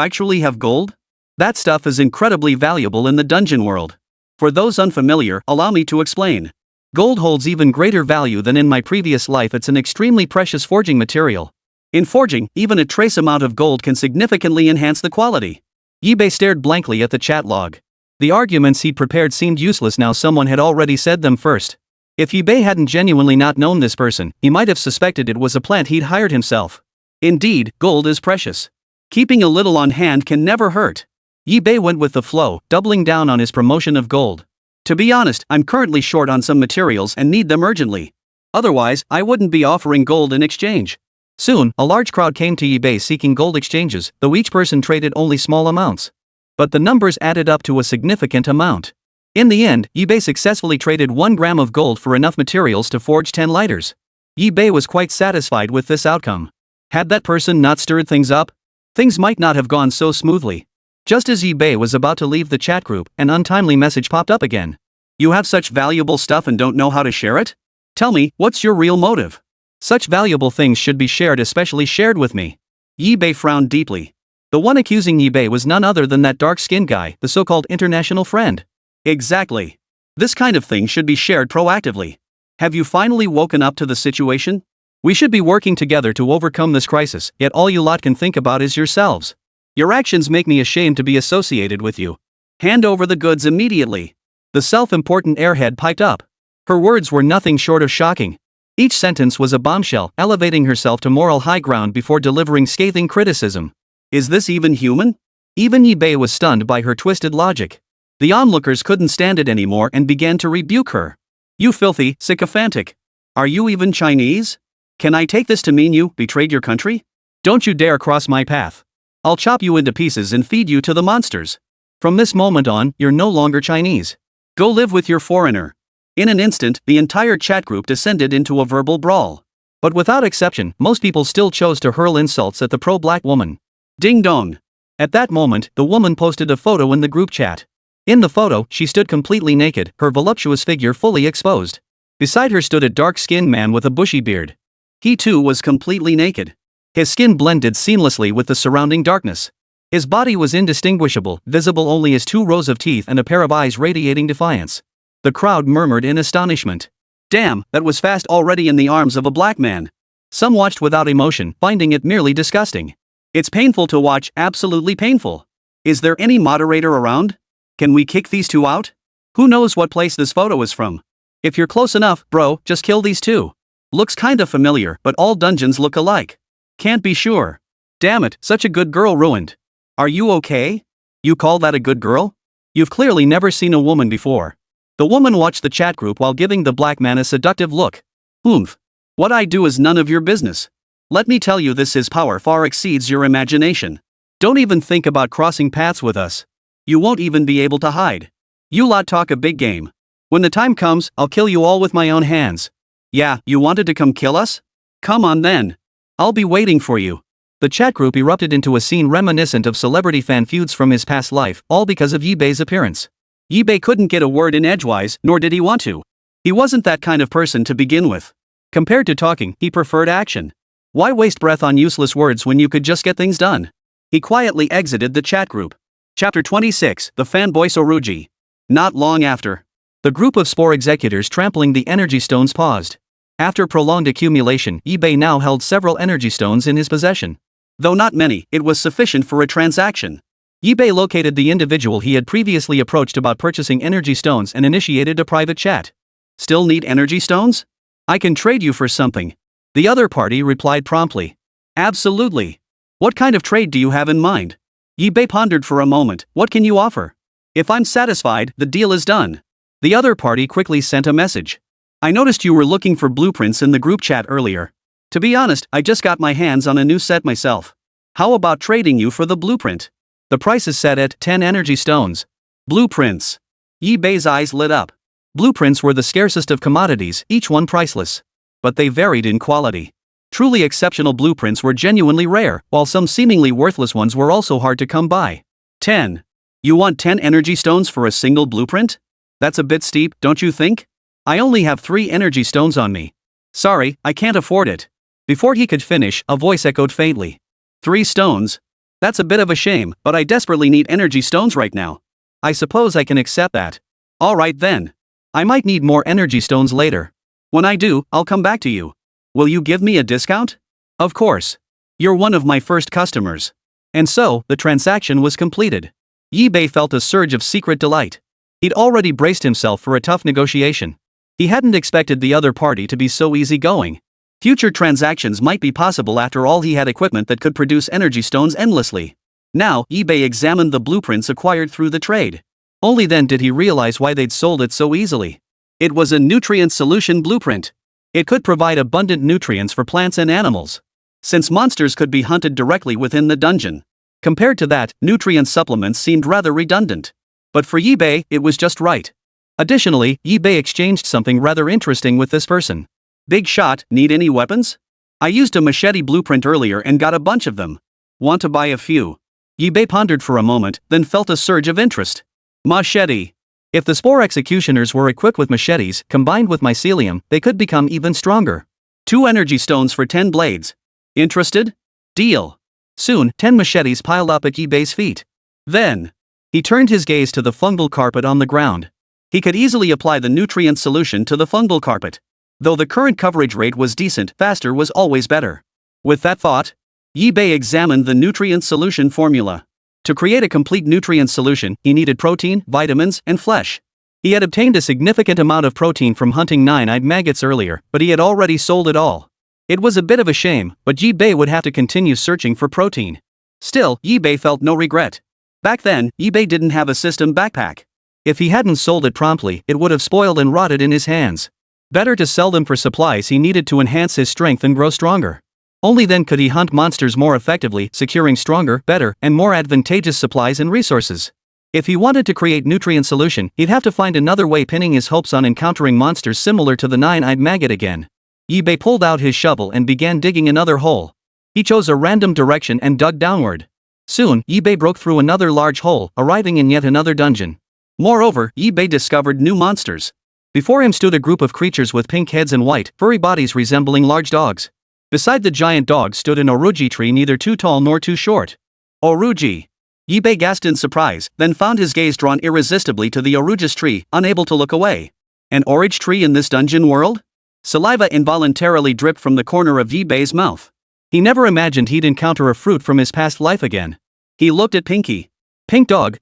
actually have gold? That stuff is incredibly valuable in the dungeon world. For those unfamiliar, allow me to explain. Gold holds even greater value than in my previous life. It's an extremely precious forging material. In forging, even a trace amount of gold can significantly enhance the quality. Yi-Bei stared blankly at the chat log. The arguments he'd prepared seemed useless now. Someone had already said them first. If Yi-Bei hadn't genuinely not known this person, he might have suspected it was a plant he'd hired himself. Indeed, gold is precious. Keeping a little on hand can never hurt. Yi-Bei went with the flow, doubling down on his promotion of gold. To be honest, I'm currently short on some materials and need them urgently. Otherwise, I wouldn't be offering gold in exchange. Soon, a large crowd came to Yi-Bei seeking gold exchanges, though each person traded only small amounts. But the numbers added up to a significant amount. In the end, Yi-Bei successfully traded 1 gram of gold for enough materials to forge 10 lighters. Yi-Bei was quite satisfied with this outcome. Had that person not stirred things up, things might not have gone so smoothly. Just as eBay was about to leave the chat group, an untimely message popped up again. You have such valuable stuff and don't know how to share it? Tell me, what's your real motive? Such valuable things should be shared, especially shared with me. eBay frowned deeply. The one accusing eBay was none other than that dark-skinned guy, the so-called international friend. Exactly. This kind of thing should be shared proactively. Have you finally woken up to the situation? We should be working together to overcome this crisis, yet all you lot can think about is yourselves. Your actions make me ashamed to be associated with you. Hand over the goods immediately. The self-important airhead piped up. Her words were nothing short of shocking. Each sentence was a bombshell, elevating herself to moral high ground before delivering scathing criticism. Is this even human? Even eBay was stunned by her twisted logic. The onlookers couldn't stand it anymore and began to rebuke her. You filthy sycophantic. Are you even Chinese? Can I take this to mean you betrayed your country? Don't you dare cross my path. I'll chop you into pieces and feed you to the monsters. From this moment on, you're no longer Chinese. Go live with your foreigner. In an instant, the entire chat group descended into a verbal brawl. But without exception, most people still chose to hurl insults at the pro-black woman. Ding dong. At that moment, the woman posted a photo in the group chat. In the photo, she stood completely naked, her voluptuous figure fully exposed. Beside her stood a dark-skinned man with a bushy beard. He too was completely naked. His skin blended seamlessly with the surrounding darkness. His body was indistinguishable, visible only as 2 rows of teeth and a pair of eyes radiating defiance. The crowd murmured in astonishment. Damn, that was fast already in the arms of a black man. Some watched without emotion, finding it merely disgusting. It's painful to watch, absolutely painful. Is there any moderator around? Can we kick these two out? Who knows what place this photo is from? If you're close enough, bro, just kill these two. Looks kinda familiar, but all dungeons look alike. Can't be sure. Damn it, such a good girl ruined. Are you okay? You call that a good girl? You've clearly never seen a woman before. The woman watched the chat group while giving the black man a seductive look. Oomph. What I do is none of your business. Let me tell you, his power far exceeds your imagination. Don't even think about crossing paths with us. You won't even be able to hide. You lot talk a big game. When the time comes, I'll kill you all with my own hands. Yeah, you wanted to come kill us? Come on then. I'll be waiting for you. The chat group erupted into a scene reminiscent of celebrity fan feuds from his past life, all because of eBay's appearance. eBay couldn't get a word in edgewise, nor did he want to. He wasn't that kind of person to begin with. Compared to talking, he preferred action. Why waste breath on useless words when you could just get things done? He quietly exited the chat group. Chapter 26, The Fanboy Soruji. Not long after, the group of Spore Executors trampling the energy stones paused. After prolonged accumulation, eBay now held several energy stones in his possession. Though not many, it was sufficient for a transaction. eBay located the individual he had previously approached about purchasing energy stones and initiated a private chat. Still need energy stones? I can trade you for something. The other party replied promptly. Absolutely. What kind of trade do you have in mind? eBay pondered for a moment. What can you offer? If I'm satisfied, the deal is done. The other party quickly sent a message. I noticed you were looking for blueprints in the group chat earlier. To be honest, I just got my hands on a new set myself. How about trading you for the blueprint? The price is set at 10 energy stones. Blueprints. eBay's eyes lit up. Blueprints were the scarcest of commodities, each one priceless. But they varied in quality. Truly exceptional blueprints were genuinely rare, while some seemingly worthless ones were also hard to come by. 10. You want 10 energy stones for a single blueprint? That's a bit steep, don't you think? I only have 3 energy stones on me. Sorry, I can't afford it. Before he could finish, a voice echoed faintly. 3 stones? That's a bit of a shame, but I desperately need energy stones right now. I suppose I can accept that. Alright then. I might need more energy stones later. When I do, I'll come back to you. Will you give me a discount? Of course. You're one of my first customers. And so, the transaction was completed. eBay felt a surge of secret delight. He'd already braced himself for a tough negotiation. He hadn't expected the other party to be so easygoing. Future transactions might be possible. After all, he had equipment that could produce energy stones endlessly. Now, eBay examined the blueprints acquired through the trade. Only then did he realize why they'd sold it so easily. It was a nutrient solution blueprint. It could provide abundant nutrients for plants and animals. Since monsters could be hunted directly within the dungeon. Compared to that, nutrient supplements seemed rather redundant. But for eBay, it was just right. Additionally, eBay exchanged something rather interesting with this person. Big shot, need any weapons? I used a machete blueprint earlier and got a bunch of them. Want to buy a few? Yibei pondered for a moment, then felt a surge of interest. Machete. If the Spore Executioners were equipped with machetes, combined with mycelium, they could become even stronger. 2 energy stones for 10 blades. Interested? Deal. Soon, 10 machetes piled up at Yibei's feet. Then, he turned his gaze to the fungal carpet on the ground. He could easily apply the nutrient solution to the fungal carpet. Though the current coverage rate was decent, faster was always better. With that thought, Yibei examined the nutrient solution formula. To create a complete nutrient solution, he needed protein, vitamins, and flesh. He had obtained a significant amount of protein from hunting 9-eyed maggots earlier, but he had already sold it all. It was a bit of a shame, but Yibei would have to continue searching for protein. Still, Yibei felt no regret. Back then, Yibei didn't have a system backpack. If he hadn't sold it promptly, it would have spoiled and rotted in his hands. Better to sell them for supplies he needed to enhance his strength and grow stronger. Only then could he hunt monsters more effectively, securing stronger, better, and more advantageous supplies and resources. If he wanted to create nutrient solution, he'd have to find another way, pinning his hopes on encountering monsters similar to the 9-eyed maggot again. Yibei pulled out his shovel and began digging another hole. He chose a random direction and dug downward. Soon, Yibei broke through another large hole, arriving in yet another dungeon. Moreover, Yibei discovered new monsters. Before him stood a group of creatures with pink heads and white, furry bodies resembling large dogs. Beside the giant dog stood an oruji tree, neither too tall nor too short. Oruji. Yibei gasped in surprise, then found his gaze drawn irresistibly to the oruji's tree, unable to look away. An orange tree in this dungeon world? Saliva involuntarily dripped from the corner of Yibei's mouth. He never imagined he'd encounter a fruit from his past life again. He looked at Pinky. Pink dog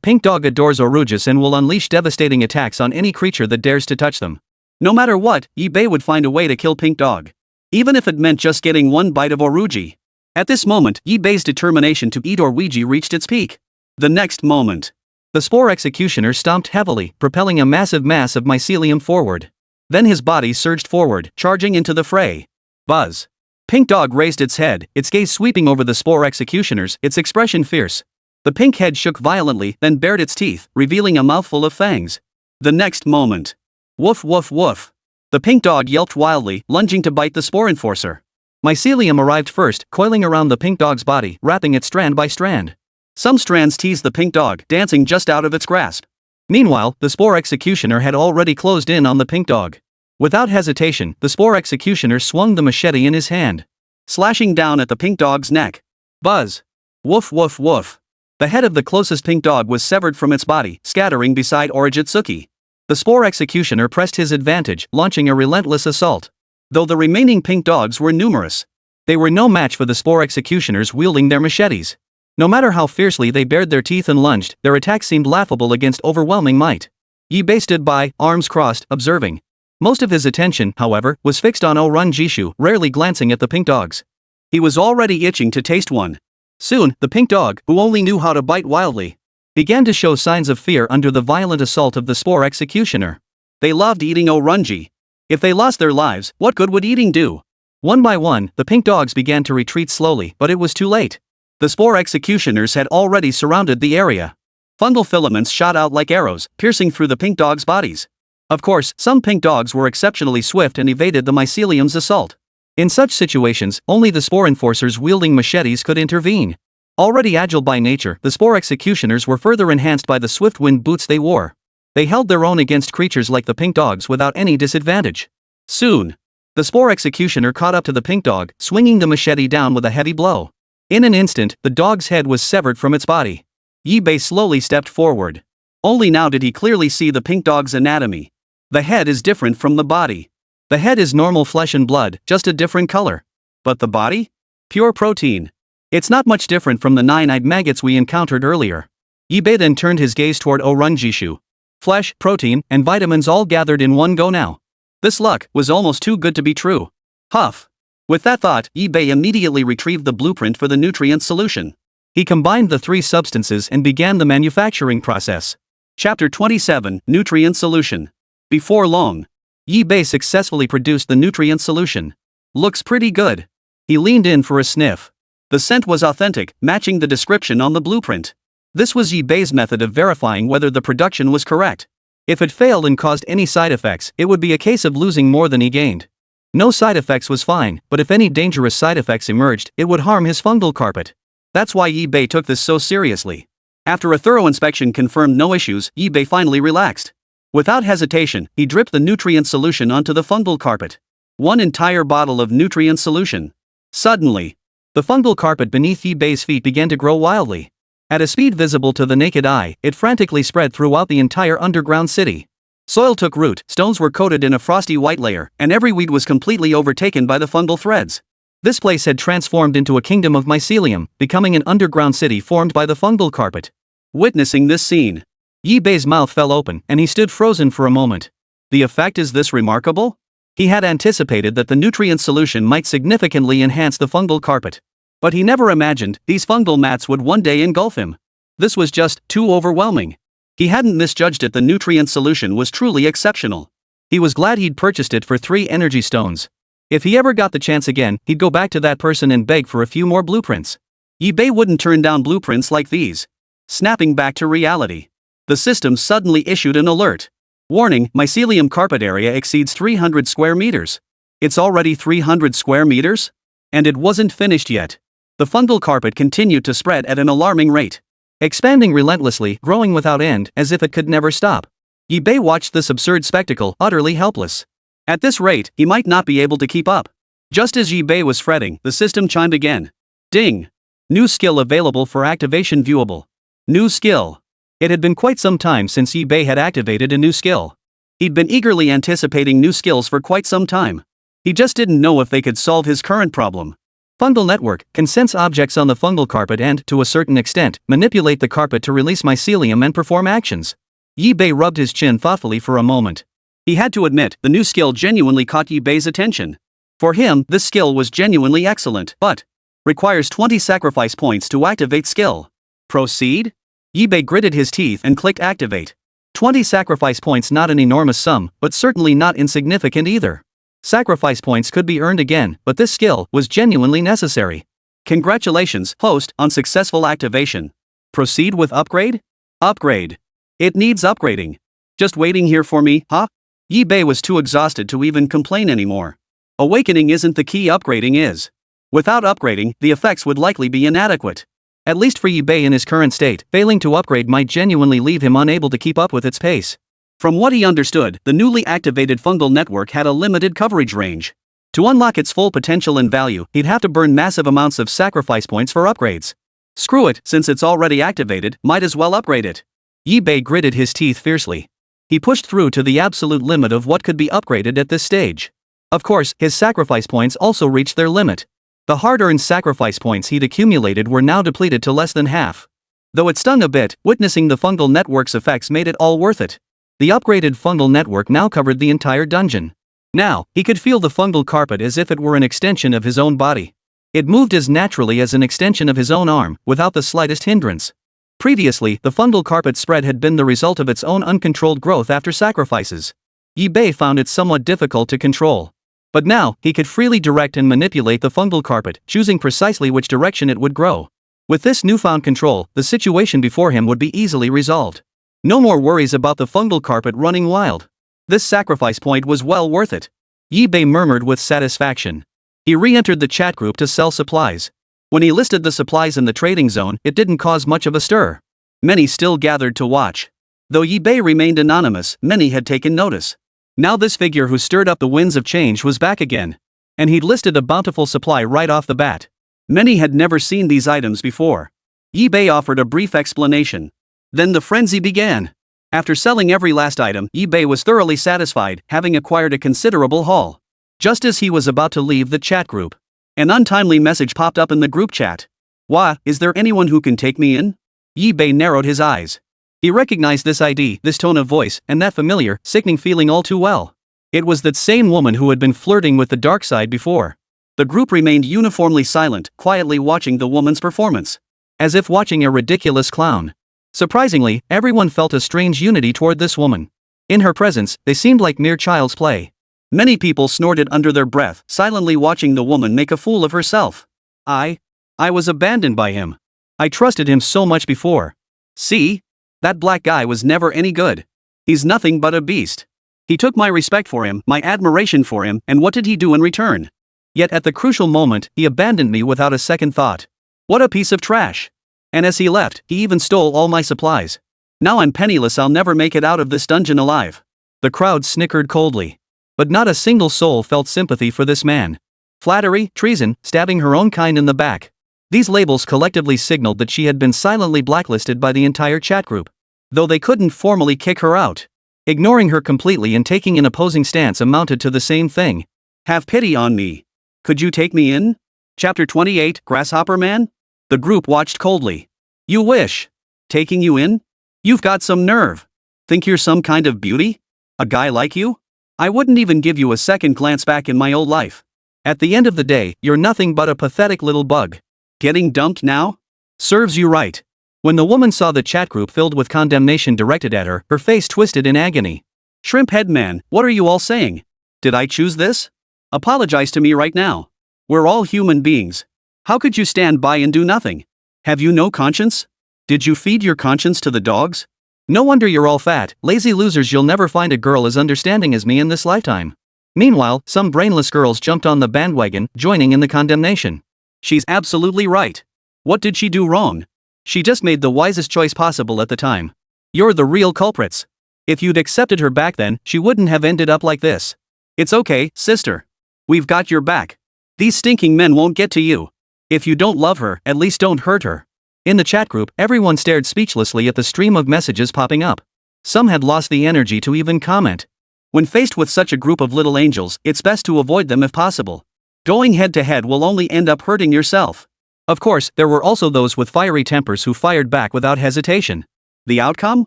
adores orujis and will unleash devastating attacks on any creature that dares to touch them. No matter what, Yibei would find a way to kill Pink Dog. Even if it meant just getting one bite of oruji. At this moment, Yibei's determination to eat oruji reached its peak. The next moment, the Spore Executioner stomped heavily, propelling a massive mass of mycelium forward. Then his body surged forward, charging into the fray. Buzz. Pink Dog raised its head, its gaze sweeping over the Spore Executioners, its expression fierce. The pink head shook violently, then bared its teeth, revealing a mouthful of fangs. The next moment. Woof woof woof. The pink dog yelped wildly, lunging to bite the Spore Enforcer. Mycelium arrived first, coiling around the pink dog's body, wrapping it strand by strand. Some strands teased the pink dog, dancing just out of its grasp. Meanwhile, the Spore Executioner had already closed in on the pink dog. Without hesitation, the Spore Executioner swung the machete in his hand, slashing down at the pink dog's neck. Buzz. Woof woof woof. The head of the closest pink dog was severed from its body, scattering beside Orajitsuki. The Spore Executioner pressed his advantage, launching a relentless assault. Though the remaining pink dogs were numerous, they were no match for the Spore Executioners wielding their machetes. No matter how fiercely they bared their teeth and lunged, their attacks seemed laughable against overwhelming might. Yibei stood by, arms crossed, observing. Most of his attention, however, was fixed on Oranjishu, rarely glancing at the pink dogs. He was already itching to taste one. Soon, the pink dog, who only knew how to bite wildly, began to show signs of fear under the violent assault of the Spore Executioner. They loved eating oranji. If they lost their lives, what good would eating do? One by one, the pink dogs began to retreat slowly, but it was too late. The Spore Executioners had already surrounded the area. Fungal filaments shot out like arrows, piercing through the pink dogs' bodies. Of course, some pink dogs were exceptionally swift and evaded the mycelium's assault. In such situations, only the Spore Enforcers wielding machetes could intervene. Already agile by nature, the Spore Executioners were further enhanced by the swift wind boots they wore. They held their own against creatures like the pink dogs without any disadvantage. Soon, the Spore Executioner caught up to the pink dog, swinging the machete down with a heavy blow. In an instant, the dog's head was severed from its body. Yibei slowly stepped forward. Only now did he clearly see the pink dog's anatomy. The head is different from the body. The head is normal flesh and blood, just a different color. But the body? Pure protein. It's not much different from the 9-eyed maggots we encountered earlier. Yibei then turned his gaze toward Oranjishu. Flesh, protein, and vitamins all gathered in one go now. This luck was almost too good to be true. Huff. With that thought, Yibei immediately retrieved the blueprint for the nutrient solution. He combined the 3 substances and began the manufacturing process. Chapter 27, Nutrient Solution. Before long, Yibei successfully produced the nutrient solution. Looks pretty good. He leaned in for a sniff. The scent was authentic, matching the description on the blueprint. This was Yibei's method of verifying whether the production was correct. If it failed and caused any side effects, it would be a case of losing more than he gained. No side effects was fine, but if any dangerous side effects emerged, it would harm his fungal carpet. That's why Yi-Bei took this so seriously. After a thorough inspection confirmed no issues, Yi-Bei finally relaxed. Without hesitation, he dripped the nutrient solution onto the fungal carpet. One entire bottle of nutrient solution. Suddenly, the fungal carpet beneath Yi-Bei's feet began to grow wildly. At a speed visible to the naked eye, it frantically spread throughout the entire underground city. Soil took root, stones were coated in a frosty white layer, and every weed was completely overtaken by the fungal threads. This place had transformed into a kingdom of mycelium, becoming an underground city formed by the fungal carpet. Witnessing this scene, Yi-Bei's mouth fell open, and he stood frozen for a moment. The effect is this remarkable? He had anticipated that the nutrient solution might significantly enhance the fungal carpet. But he never imagined these fungal mats would one day engulf him. This was just too overwhelming. He hadn't misjudged it. The nutrient solution was truly exceptional. He was glad he'd purchased it for 3 energy stones. If he ever got the chance again, he'd go back to that person and beg for a few more blueprints. Yi-Bei wouldn't turn down blueprints like these. Snapping back to reality, the system suddenly issued an alert. Warning, mycelium carpet area exceeds 300 square meters. It's already 300 square meters? And it wasn't finished yet. The fungal carpet continued to spread at an alarming rate, expanding relentlessly, growing without end, as if it could never stop. Yi-Bei watched this absurd spectacle, utterly helpless. At this rate, he might not be able to keep up. Just as Yi-Bei was fretting, the system chimed again. Ding! New skill available for activation viewable. New skill. It had been quite some time since Yi-Bei had activated a new skill. He'd been eagerly anticipating new skills for quite some time. He just didn't know if they could solve his current problem. Fungal network can sense objects on the fungal carpet and, to a certain extent, manipulate the carpet to release mycelium and perform actions. Yi-Bei rubbed his chin thoughtfully for a moment. He had to admit, the new skill genuinely caught Yi-Bei's attention. For him, this skill was genuinely excellent, but requires 20 sacrifice points to activate skill. Proceed? Yi-Bei gritted his teeth and clicked activate. 20 sacrifice points, not an enormous sum, but certainly not insignificant either. Sacrifice points could be earned again, but this skill was genuinely necessary. Congratulations, host, on successful activation. Proceed with upgrade? Upgrade. It needs upgrading. Just waiting here for me, huh? Yi-Bei was too exhausted to even complain anymore. Awakening isn't the key, upgrading is. Without upgrading, the effects would likely be inadequate. At least for Yi-Bei in his current state, failing to upgrade might genuinely leave him unable to keep up with its pace. From what he understood, the newly activated fungal network had a limited coverage range. To unlock its full potential and value, he'd have to burn massive amounts of sacrifice points for upgrades. Screw it, since it's already activated, might as well upgrade it. Yi-Bei gritted his teeth fiercely. He pushed through to the absolute limit of what could be upgraded at this stage. Of course, his sacrifice points also reached their limit. The hard-earned sacrifice points he'd accumulated were now depleted to less than half. Though it stung a bit, witnessing the fungal network's effects made it all worth it. The upgraded fungal network now covered the entire dungeon. Now, he could feel the fungal carpet as if it were an extension of his own body. It moved as naturally as an extension of his own arm, without the slightest hindrance. Previously, the fungal carpet spread had been the result of its own uncontrolled growth after sacrifices. Yi-Bei found it somewhat difficult to control. But now, he could freely direct and manipulate the fungal carpet, choosing precisely which direction it would grow. With this newfound control, the situation before him would be easily resolved. No more worries about the fungal carpet running wild. This sacrifice point was well worth it. Yi-Bei murmured with satisfaction. He re-entered the chat group to sell supplies. When he listed the supplies in the trading zone, it didn't cause much of a stir. Many still gathered to watch. Though Yi-Bei remained anonymous, many had taken notice. Now this figure who stirred up the winds of change was back again. And he'd listed a bountiful supply right off the bat. Many had never seen these items before. Yi-Bei offered a brief explanation. Then the frenzy began. After selling every last item, Yi-Bei was thoroughly satisfied, having acquired a considerable haul. Just as he was about to leave the chat group, an untimely message popped up in the group chat. Wah, is there anyone who can take me in? Yi-Bei narrowed his eyes. He recognized this ID, this tone of voice, and that familiar, sickening feeling all too well. It was that same woman who had been flirting with the dark side before. The group remained uniformly silent, quietly watching the woman's performance. As if watching a ridiculous clown. Surprisingly, everyone felt a strange unity toward this woman. In her presence, they seemed like mere child's play. Many people snorted under their breath, silently watching the woman make a fool of herself. I was abandoned by him. I trusted him so much before. See? That black guy was never any good. He's nothing but a beast. He took my respect for him, my admiration for him, and what did he do in return? Yet at the crucial moment, he abandoned me without a second thought. What a piece of trash. And as he left, he even stole all my supplies. Now I'm penniless, I'll never make it out of this dungeon alive. The crowd snickered coldly. But not a single soul felt sympathy for this man. Flattery, treason, stabbing her own kind in the back. These labels collectively signaled that she had been silently blacklisted by the entire chat group. Though they couldn't formally kick her out. Ignoring her completely and taking an opposing stance amounted to the same thing. Have pity on me. Could you take me in? Chapter 28, Grasshopper Man? The group watched coldly. You wish. Taking you in? You've got some nerve. Think you're some kind of beauty? A guy like you? I wouldn't even give you a second glance back in my old life. At the end of the day, you're nothing but a pathetic little bug. Getting dumped now? Serves you right. When the woman saw the chat group filled with condemnation directed at her, her face twisted in agony. Shrimp head man, what are you all saying? Did I choose this? Apologize to me right now. We're all human beings. How could you stand by and do nothing? Have you no conscience? Did you feed your conscience to the dogs? No wonder you're all fat, lazy losers. You'll never find a girl as understanding as me in this lifetime. Meanwhile, some brainless girls jumped on the bandwagon, joining in the condemnation. She's absolutely right. What did she do wrong? She just made the wisest choice possible at the time. You're the real culprits. If you'd accepted her back then, she wouldn't have ended up like this. It's okay, sister. We've got your back. These stinking men won't get to you. If you don't love her, at least don't hurt her. In the chat group, everyone stared speechlessly at the stream of messages popping up. Some had lost the energy to even comment. When faced with such a group of little angels, it's best to avoid them if possible. Going head to head will only end up hurting yourself. Of course, there were also those with fiery tempers who fired back without hesitation. The outcome?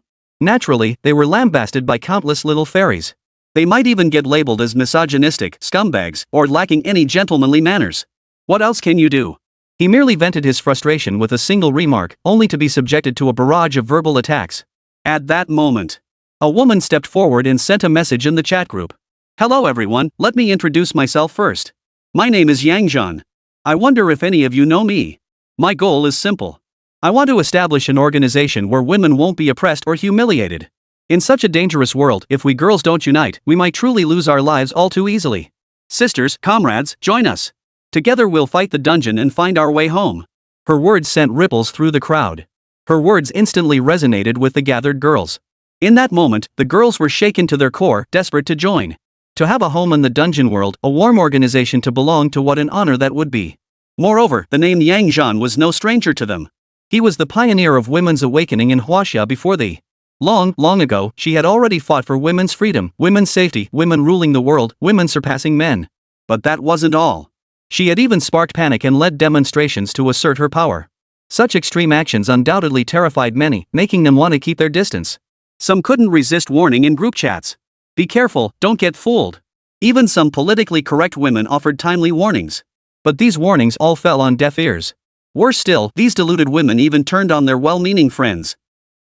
Naturally, they were lambasted by countless little fairies. They might even get labeled as misogynistic, scumbags, or lacking any gentlemanly manners. What else can you do? He merely vented his frustration with a single remark, only to be subjected to a barrage of verbal attacks. At that moment, a woman stepped forward and sent a message in the chat group. Hello everyone, let me introduce myself first. My name is Yang Zhan. I wonder if any of you know me. My goal is simple. I want to establish an organization where women won't be oppressed or humiliated. In such a dangerous world, if we girls don't unite, we might truly lose our lives all too easily. Sisters, comrades, join us. Together we'll fight the dungeon and find our way home. Her words sent ripples through the crowd. Her words instantly resonated with the gathered girls. In that moment, the girls were shaken to their core, desperate to join. To have a home in the dungeon world, a warm organization to belong to, what an honor that would be. Moreover, the name Yang Zhan was no stranger to them. He was the pioneer of women's awakening in Huaxia before the long ago, she had already fought for women's freedom, women's safety, women ruling the world, women surpassing men. But that wasn't all. She had even sparked panic and led demonstrations to assert her power. Such extreme actions undoubtedly terrified many, making them want to keep their distance. Some couldn't resist warning in group chats. Be careful, don't get fooled. Even some politically correct women offered timely warnings. But these warnings all fell on deaf ears. Worse still, these deluded women even turned on their well-meaning friends.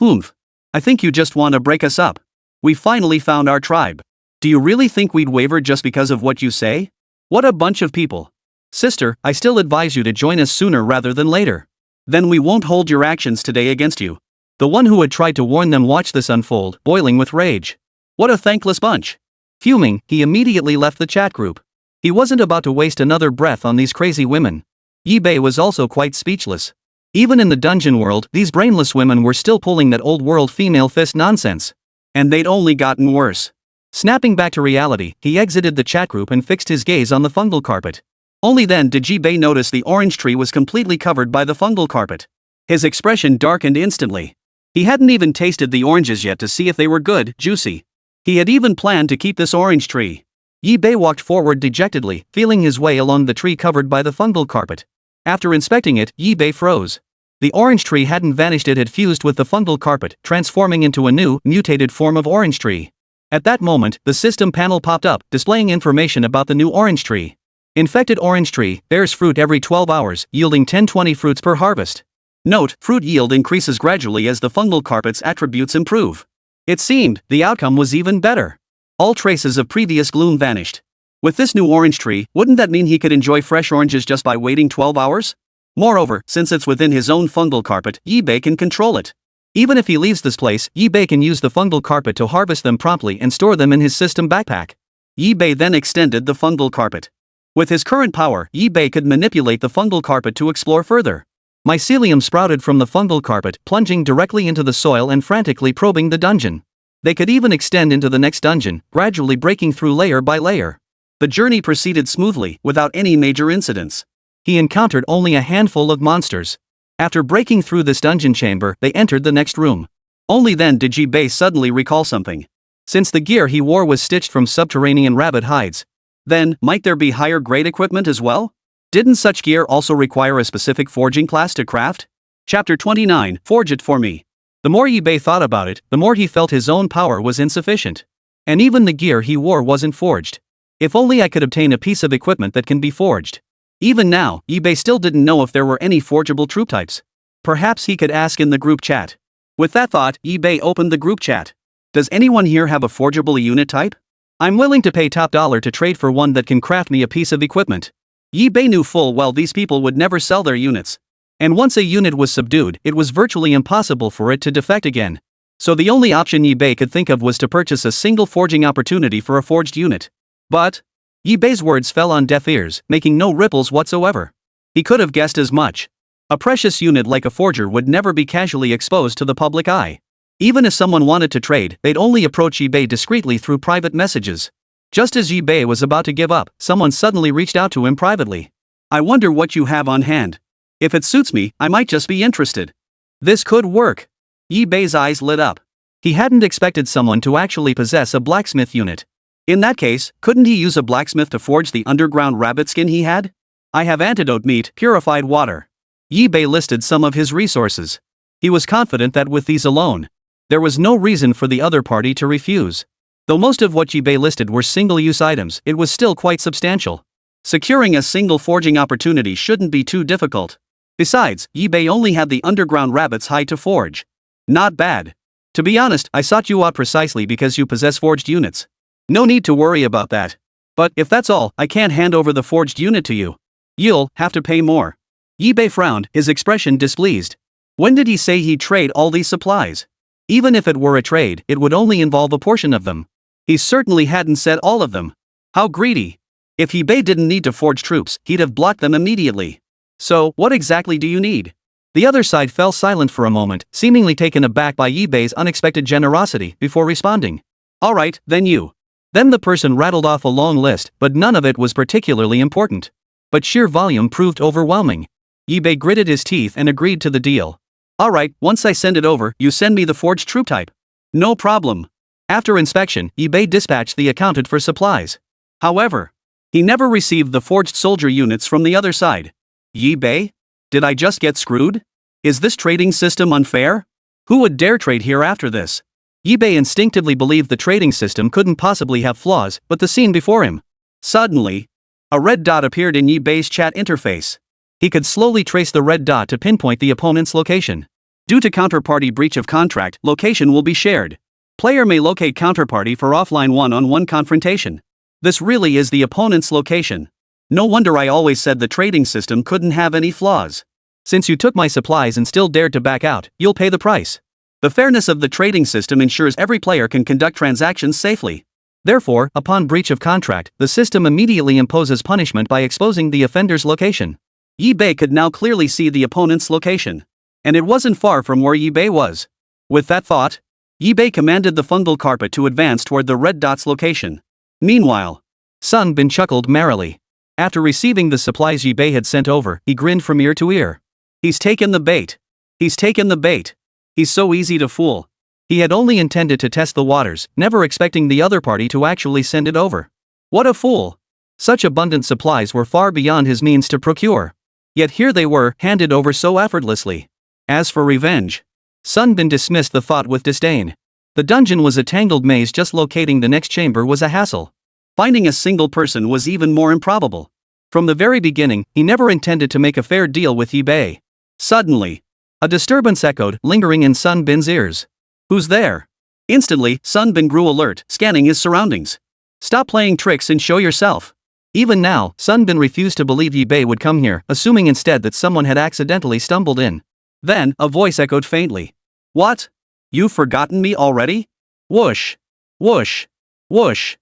Oomph. I think you just want to break us up. We finally found our tribe. Do you really think we'd waver just because of what you say? What a bunch of people. Sister, I still advise you to join us sooner rather than later. Then we won't hold your actions today against you. The one who had tried to warn them watched this unfold, boiling with rage. What a thankless bunch. Fuming, he immediately left the chat group. He wasn't about to waste another breath on these crazy women. Yi Bei was also quite speechless. Even in the dungeon world, these brainless women were still pulling that old world female fist nonsense. And they'd only gotten worse. Snapping back to reality, he exited the chat group and fixed his gaze on the fungal carpet. Only then did Yi Bei notice the orange tree was completely covered by the fungal carpet. His expression darkened instantly. He hadn't even tasted the oranges yet to see if they were good, juicy. He had even planned to keep this orange tree. Yi Bei walked forward dejectedly, feeling his way along the tree covered by the fungal carpet. After inspecting it, Yi Bei froze. The orange tree hadn't vanished, it had fused with the fungal carpet, transforming into a new, mutated form of orange tree. At that moment, the system panel popped up, displaying information about the new orange tree. Infected orange tree, bears fruit every 12 hours, yielding 10-20 fruits per harvest. Note, fruit yield increases gradually as the fungal carpet's attributes improve. It seemed, the outcome was even better. All traces of previous gloom vanished. With this new orange tree, wouldn't that mean he could enjoy fresh oranges just by waiting 12 hours? Moreover, since it's within his own fungal carpet, Yi Bei can control it. Even if he leaves this place, Yi-Bei can use the fungal carpet to harvest them promptly and store them in his system backpack. Yi-Bei then extended the fungal carpet. With his current power, Yi-Bei could manipulate the fungal carpet to explore further. Mycelium sprouted from the fungal carpet, plunging directly into the soil and frantically probing the dungeon. They could even extend into the next dungeon, gradually breaking through layer by layer. The journey proceeded smoothly, without any major incidents. He encountered only a handful of monsters. After breaking through this dungeon chamber, they entered the next room. Only then did Yi-Bei suddenly recall something. Since the gear he wore was stitched from subterranean rabbit hides, then, might there be higher grade equipment as well? Didn't such gear also require a specific forging class to craft? Chapter 29, Forge It For Me. The more Yi-Bei thought about it, the more he felt his own power was insufficient. And even the gear he wore wasn't forged. If only I could obtain a piece of equipment that can be forged. Even now, Yi-Bei still didn't know if there were any forgeable troop types. Perhaps he could ask in the group chat. With that thought, Yi-Bei opened the group chat. Does anyone here have a forgeable unit type? I'm willing to pay top dollar to trade for one that can craft me a piece of equipment. Yi-Bei knew full well these people would never sell their units. And once a unit was subdued, it was virtually impossible for it to defect again. So the only option Yi-Bei could think of was to purchase a single forging opportunity for a forged unit. But Yi-Bei's words fell on deaf ears, making no ripples whatsoever. He could have guessed as much. A precious unit like a forger would never be casually exposed to the public eye. Even if someone wanted to trade, they'd only approach Yi-Bei discreetly through private messages. Just as Yi-Bei was about to give up, someone suddenly reached out to him privately. I wonder what you have on hand. If it suits me, I might just be interested. This could work. Yi-Bei's eyes lit up. He hadn't expected someone to actually possess a blacksmith unit. In that case, couldn't he use a blacksmith to forge the underground rabbit skin he had? I have antidote meat, purified water. Yi-Bei listed some of his resources. He was confident that with these alone, there was no reason for the other party to refuse. Though most of what Yi-Bei listed were single-use items, it was still quite substantial. Securing a single forging opportunity shouldn't be too difficult. Besides, Yi-Bei only had the underground rabbit's hide to forge. Not bad. To be honest, I sought you out precisely because you possess forged units. No need to worry about that. But if that's all, I can't hand over the forged unit to you. You'll have to pay more. Yi-Bei frowned, his expression displeased. When did he say he'd trade all these supplies? Even if it were a trade, it would only involve a portion of them. He certainly hadn't said all of them. How greedy. If Yi-Bei didn't need to forge troops, he'd have blocked them immediately. So, what exactly do you need? The other side fell silent for a moment, seemingly taken aback by Yi-Bei's unexpected generosity, before responding. Alright, then you. Then the person rattled off a long list, but none of it was particularly important. But sheer volume proved overwhelming. Yi-Bei gritted his teeth and agreed to the deal. Alright, once I send it over, you send me the forged troop type. No problem. After inspection, Yi-Bei dispatched the accountant for supplies. However, he never received the forged soldier units from the other side. Yi-Bei? Did I just get screwed? Is this trading system unfair? Who would dare trade here after this? Yi-Bei instinctively believed the trading system couldn't possibly have flaws, but the scene before him. Suddenly, a red dot appeared in Yi-Bei's chat interface. He could slowly trace the red dot to pinpoint the opponent's location. Due to counterparty breach of contract, location will be shared. Player may locate counterparty for offline one-on-one confrontation. This really is the opponent's location. No wonder I always said the trading system couldn't have any flaws. Since you took my supplies and still dared to back out, you'll pay the price. The fairness of the trading system ensures every player can conduct transactions safely. Therefore, upon breach of contract, the system immediately imposes punishment by exposing the offender's location. Yi-Bei could now clearly see the opponent's location. And it wasn't far from where Yi-Bei was. With that thought, Yi-Bei commanded the fungal carpet to advance toward the red dot's location. Meanwhile, Sun Bin chuckled merrily. After receiving the supplies Yi-Bei had sent over, he grinned from ear to ear. He's taken the bait. He's taken the bait. He's so easy to fool. He had only intended to test the waters, never expecting the other party to actually send it over. What a fool. Such abundant supplies were far beyond his means to procure. Yet here they were, handed over so effortlessly. As for revenge, Sun Bin dismissed the thought with disdain. The dungeon was a tangled maze, just locating the next chamber was a hassle. Finding a single person was even more improbable. From the very beginning, he never intended to make a fair deal with Yi-Bei. Suddenly, a disturbance echoed, lingering in Sun Bin's ears. Who's there? Instantly, Sun Bin grew alert, scanning his surroundings. Stop playing tricks and show yourself. Even now, Sun Bin refused to believe Yi-Bei would come here, assuming instead that someone had accidentally stumbled in. Then, a voice echoed faintly. What? You've forgotten me already? Whoosh! Whoosh! Whoosh!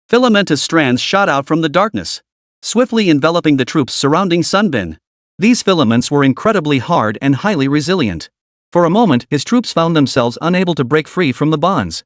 Filamentous strands shot out from the darkness, swiftly enveloping the troops surrounding Sunbin. These filaments were incredibly hard and highly resilient. For a moment, his troops found themselves unable to break free from the bonds.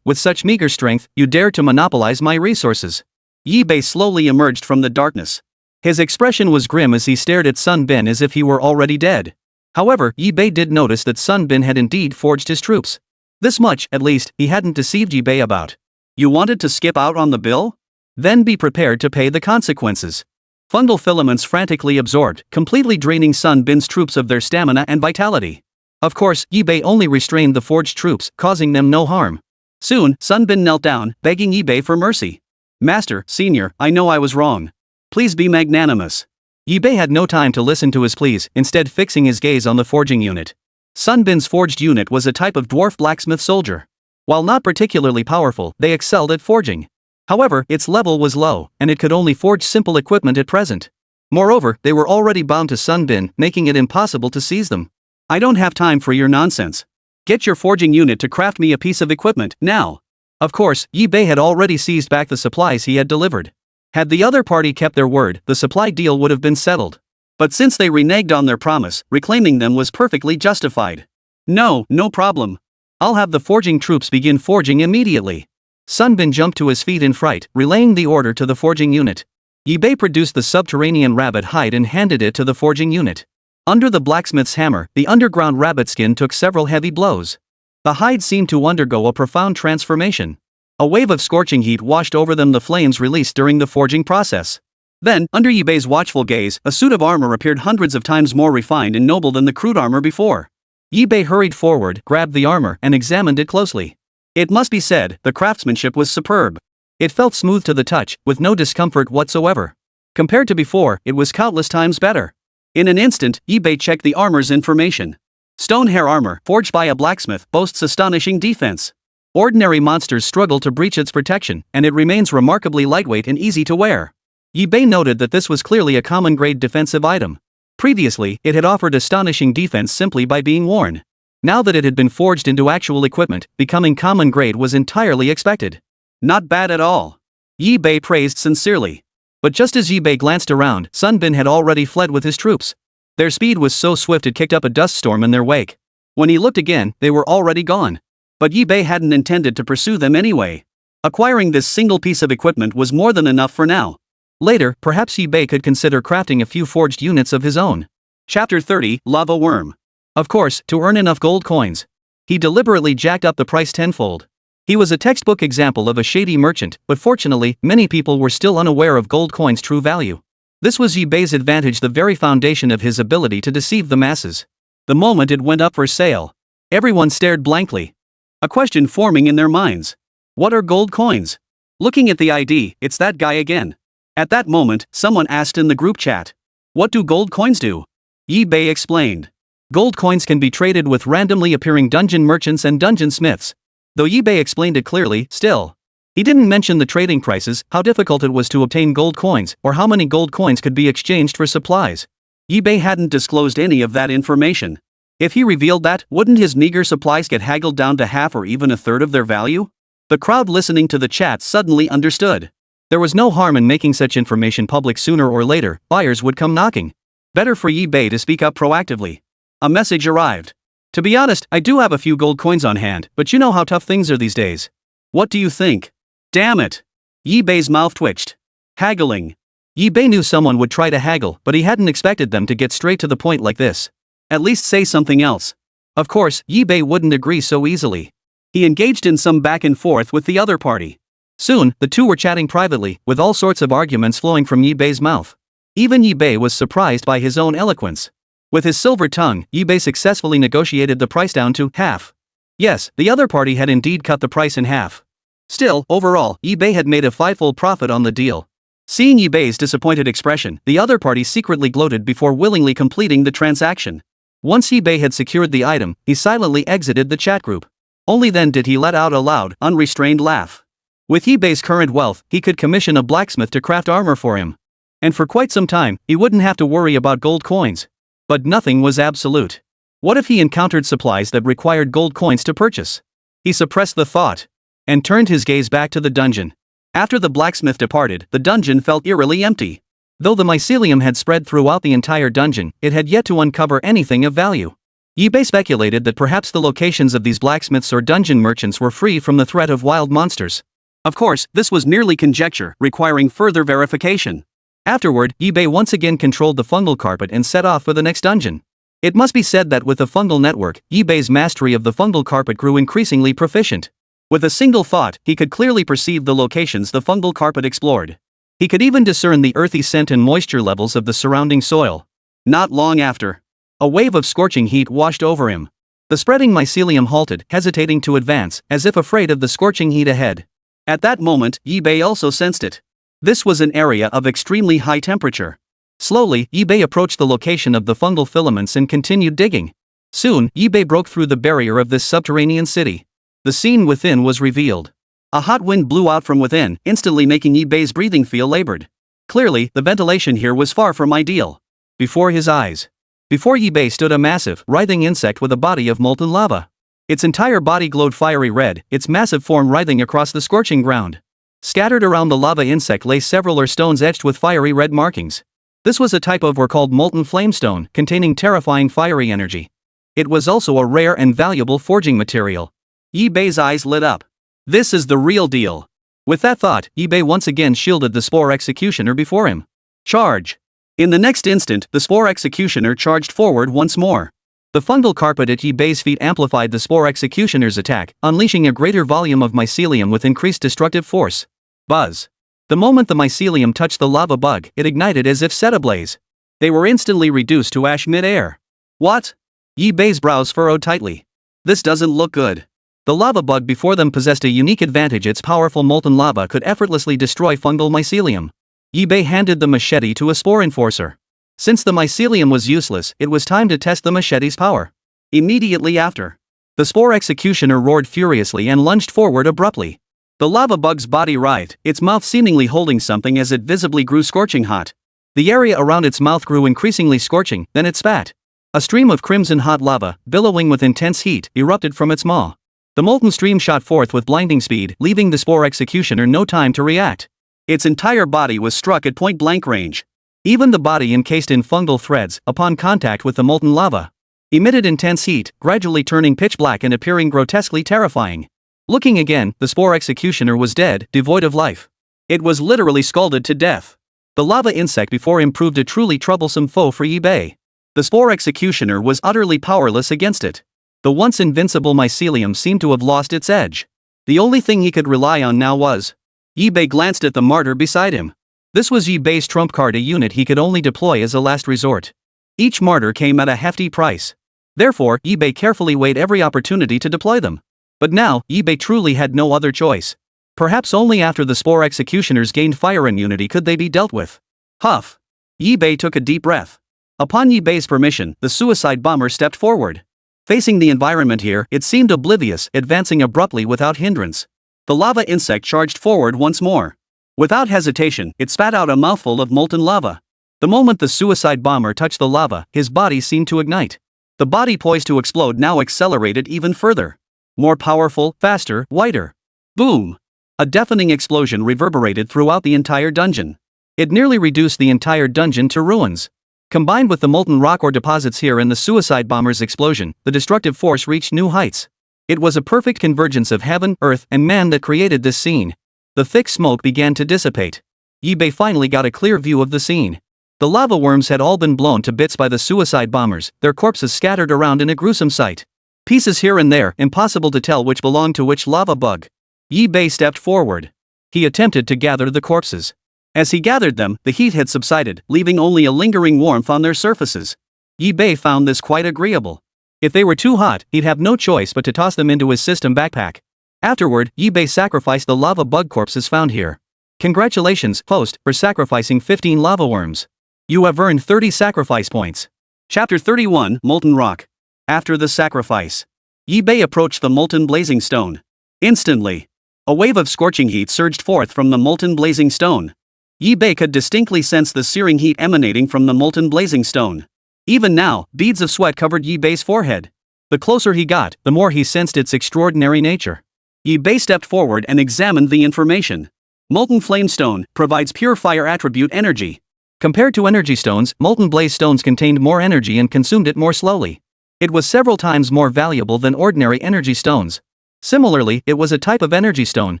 With such meager strength, you dare to monopolize my resources. Yi Bei slowly emerged from the darkness. His expression was grim as he stared at Sun Bin as if he were already dead. However, Yi Bei did notice that Sun Bin had indeed forged his troops. This much, at least, he hadn't deceived Yi Bei about. You wanted to skip out on the bill? Then be prepared to pay the consequences. Fungal filaments frantically absorbed, completely draining Sun Bin's troops of their stamina and vitality. Of course, Yi Bei only restrained the forged troops, causing them no harm. Soon, Sun Bin knelt down, begging Yi Bei for mercy. Master, Senior, I know I was wrong. Please be magnanimous. Yi Bei had no time to listen to his pleas, instead fixing his gaze on the forging unit. Sun Bin's forged unit was a type of dwarf blacksmith soldier. While not particularly powerful, they excelled at forging. However, its level was low, and it could only forge simple equipment at present. Moreover, they were already bound to Sun Bin, making it impossible to seize them. I don't have time for your nonsense. Get your forging unit to craft me a piece of equipment, now. Of course, Yi Bei had already seized back the supplies he had delivered. Had the other party kept their word, the supply deal would have been settled. But since they reneged on their promise, reclaiming them was perfectly justified. No problem. I'll have the forging troops begin forging immediately. Sun Bin jumped to his feet in fright, relaying the order to the forging unit. Yi Bei produced the subterranean rabbit hide and handed it to the forging unit. Under the blacksmith's hammer, the underground rabbit skin took several heavy blows. The hide seemed to undergo a profound transformation. A wave of scorching heat washed over them, the flames released during the forging process. Then, under Yi Bei's watchful gaze, a suit of armor appeared hundreds of times more refined and noble than the crude armor before. Yi Bei hurried forward, grabbed the armor, and examined it closely. It must be said, the craftsmanship was superb. It felt smooth to the touch, with no discomfort whatsoever. Compared to before, it was countless times better. In an instant, Yi Bei checked the armor's information. Stone hair armor, forged by a blacksmith, boasts astonishing defense. Ordinary monsters struggle to breach its protection, and it remains remarkably lightweight and easy to wear. Yi Bei noted that this was clearly a common-grade defensive item. Previously, it had offered astonishing defense simply by being worn. Now that it had been forged into actual equipment, becoming common-grade was entirely expected. Not bad at all. Yi Bei praised sincerely. But just as Yi Bei glanced around, Sun Bin had already fled with his troops. Their speed was so swift it kicked up a dust storm in their wake. When he looked again, they were already gone. But Yi Bei hadn't intended to pursue them anyway. Acquiring this single piece of equipment was more than enough for now. Later, perhaps Yi Bei could consider crafting a few forged units of his own. Chapter 30, Lava Worm. Of course, to earn enough gold coins. He deliberately jacked up the price tenfold. He was a textbook example of a shady merchant, but fortunately, many people were still unaware of gold coins' true value. This was Yi Bei's advantage, the very foundation of his ability to deceive the masses. The moment it went up for sale, everyone stared blankly. A question forming in their minds. What are gold coins? Looking at the ID, it's that guy again. At that moment, someone asked in the group chat. What do gold coins do? Yi Bei explained. Gold coins can be traded with randomly appearing dungeon merchants and dungeon smiths. Though Yi Bei explained it clearly, still. He didn't mention the trading prices, how difficult it was to obtain gold coins, or how many gold coins could be exchanged for supplies. Yi Bei hadn't disclosed any of that information. If he revealed that, wouldn't his meager supplies get haggled down to half or even a third of their value? The crowd listening to the chat suddenly understood. There was no harm in making such information public. Sooner or later, buyers would come knocking. Better for Yi Bei to speak up proactively. A message arrived. To be honest, I do have a few gold coins on hand, but you know how tough things are these days. What do you think? Damn it! Yi Bei's mouth twitched. Haggling. Yi Bei knew someone would try to haggle, but he hadn't expected them to get straight to the point like this. At least say something else. Of course, Yi Bei wouldn't agree so easily. He engaged in some back and forth with the other party. Soon, the two were chatting privately, with all sorts of arguments flowing from Yi Bei's mouth. Even Yi Bei was surprised by his own eloquence. With his silver tongue, Yi Bei successfully negotiated the price down to half. Yes, the other party had indeed cut the price in half. Still, overall, Yi Bei had made a fivefold profit on the deal. Seeing Yi Bei's disappointed expression, the other party secretly gloated before willingly completing the transaction. Once Yi Bei had secured the item, he silently exited the chat group. Only then did he let out a loud, unrestrained laugh. With Yi Bei's current wealth, he could commission a blacksmith to craft armor for him. And for quite some time, he wouldn't have to worry about gold coins. But nothing was absolute. What if he encountered supplies that required gold coins to purchase? He suppressed the thought and turned his gaze back to the dungeon. After the blacksmith departed, the dungeon felt eerily empty. Though the mycelium had spread throughout the entire dungeon, it had yet to uncover anything of value. eBay speculated that perhaps the locations of these blacksmiths or dungeon merchants were free from the threat of wild monsters. Of course, this was merely conjecture, requiring further verification. Afterward, eBay once again controlled the fungal carpet and set off for the next dungeon. It must be said that with the fungal network, eBay's mastery of the fungal carpet grew increasingly proficient. With a single thought, he could clearly perceive the locations the fungal carpet explored. He could even discern the earthy scent and moisture levels of the surrounding soil. Not long after, a wave of scorching heat washed over him. The spreading mycelium halted, hesitating to advance, as if afraid of the scorching heat ahead. At that moment, eBay also sensed it. This was an area of extremely high temperature. Slowly, eBay approached the location of the fungal filaments and continued digging. Soon, eBay broke through the barrier of this subterranean city. The scene within was revealed. A hot wind blew out from within, instantly making eBay's breathing feel labored. Clearly, the ventilation here was far from ideal. Before his eyes, before eBay stood a massive, writhing insect with a body of molten lava. Its entire body glowed fiery red, its massive form writhing across the scorching ground. Scattered around the lava insect lay several stones etched with fiery red markings. This was a type of ore called molten flamestone, containing terrifying fiery energy. It was also a rare and valuable forging material. eBay's eyes lit up. This is the real deal. With that thought, eBay once again shielded the Spore Executioner before him. Charge! In the next instant, the Spore Executioner charged forward once more. The fungal carpet at eBay's feet amplified the Spore Executioner's attack, unleashing a greater volume of mycelium with increased destructive force. Buzz! The moment the mycelium touched the lava bug, it ignited as if set ablaze. They were instantly reduced to ash mid-air. What? eBay's brows furrowed tightly. This doesn't look good. The lava bug before them possessed a unique advantage: its powerful molten lava could effortlessly destroy fungal mycelium. eBay handed the machete to a spore enforcer. Since the mycelium was useless, it was time to test the machete's power. Immediately after, the Spore Executioner roared furiously and lunged forward abruptly. The lava bug's body writhed, its mouth seemingly holding something as it visibly grew scorching hot. The area around its mouth grew increasingly scorching, then it spat. A stream of crimson hot lava, billowing with intense heat, erupted from its maw. The molten stream shot forth with blinding speed, leaving the Spore Executioner no time to react. Its entire body was struck at point-blank range. Even the body, encased in fungal threads, upon contact with the molten lava, emitted intense heat, gradually turning pitch black and appearing grotesquely terrifying. Looking again, the Spore Executioner was dead, devoid of life. It was literally scalded to death. The lava insect before him proved a truly troublesome foe for eBay. The Spore Executioner was utterly powerless against it. The once invincible mycelium seemed to have lost its edge. The only thing he could rely on now was... eBay glanced at the martyr beside him. This was eBay's trump card, a unit he could only deploy as a last resort. Each martyr came at a hefty price. Therefore, eBay carefully weighed every opportunity to deploy them. But now, eBay truly had no other choice. Perhaps only after the Spore Executioners gained fire immunity could they be dealt with. Huff! eBay took a deep breath. Upon eBay's permission, the suicide bomber stepped forward. Facing the environment here, it seemed oblivious, advancing abruptly without hindrance. The lava insect charged forward once more. Without hesitation, it spat out a mouthful of molten lava. The moment the suicide bomber touched the lava, his body seemed to ignite. The body poised to explode now accelerated even further. More powerful, faster, whiter. Boom! A deafening explosion reverberated throughout the entire dungeon. It nearly reduced the entire dungeon to ruins. Combined with the molten rock ore deposits here and the suicide bomber's explosion, the destructive force reached new heights. It was a perfect convergence of heaven, earth, and man that created this scene. The thick smoke began to dissipate. eBay finally got a clear view of the scene. The lava worms had all been blown to bits by the suicide bombers, their corpses scattered around in a gruesome sight. Pieces here and there, impossible to tell which belonged to which lava bug. eBay stepped forward. He attempted to gather the corpses. As he gathered them, the heat had subsided, leaving only a lingering warmth on their surfaces. eBay found this quite agreeable. If they were too hot, he'd have no choice but to toss them into his system backpack. Afterward, eBay sacrificed the lava bug corpses found here. Congratulations, host, for sacrificing 15 lava worms. You have earned 30 sacrifice points. Chapter 31, Molten Rock. After the sacrifice, eBay approached the molten blazing stone. Instantly, a wave of scorching heat surged forth from the molten blazing stone. eBay could distinctly sense the searing heat emanating from the molten blazing stone. Even now, beads of sweat covered Yi Bei's forehead. The closer he got, the more he sensed its extraordinary nature. Yi Bei stepped forward and examined the information. Molten Flame Stone provides pure fire attribute energy. Compared to energy stones, Molten Blaze Stones contained more energy and consumed it more slowly. It was several times more valuable than ordinary energy stones. Similarly, it was a type of energy stone,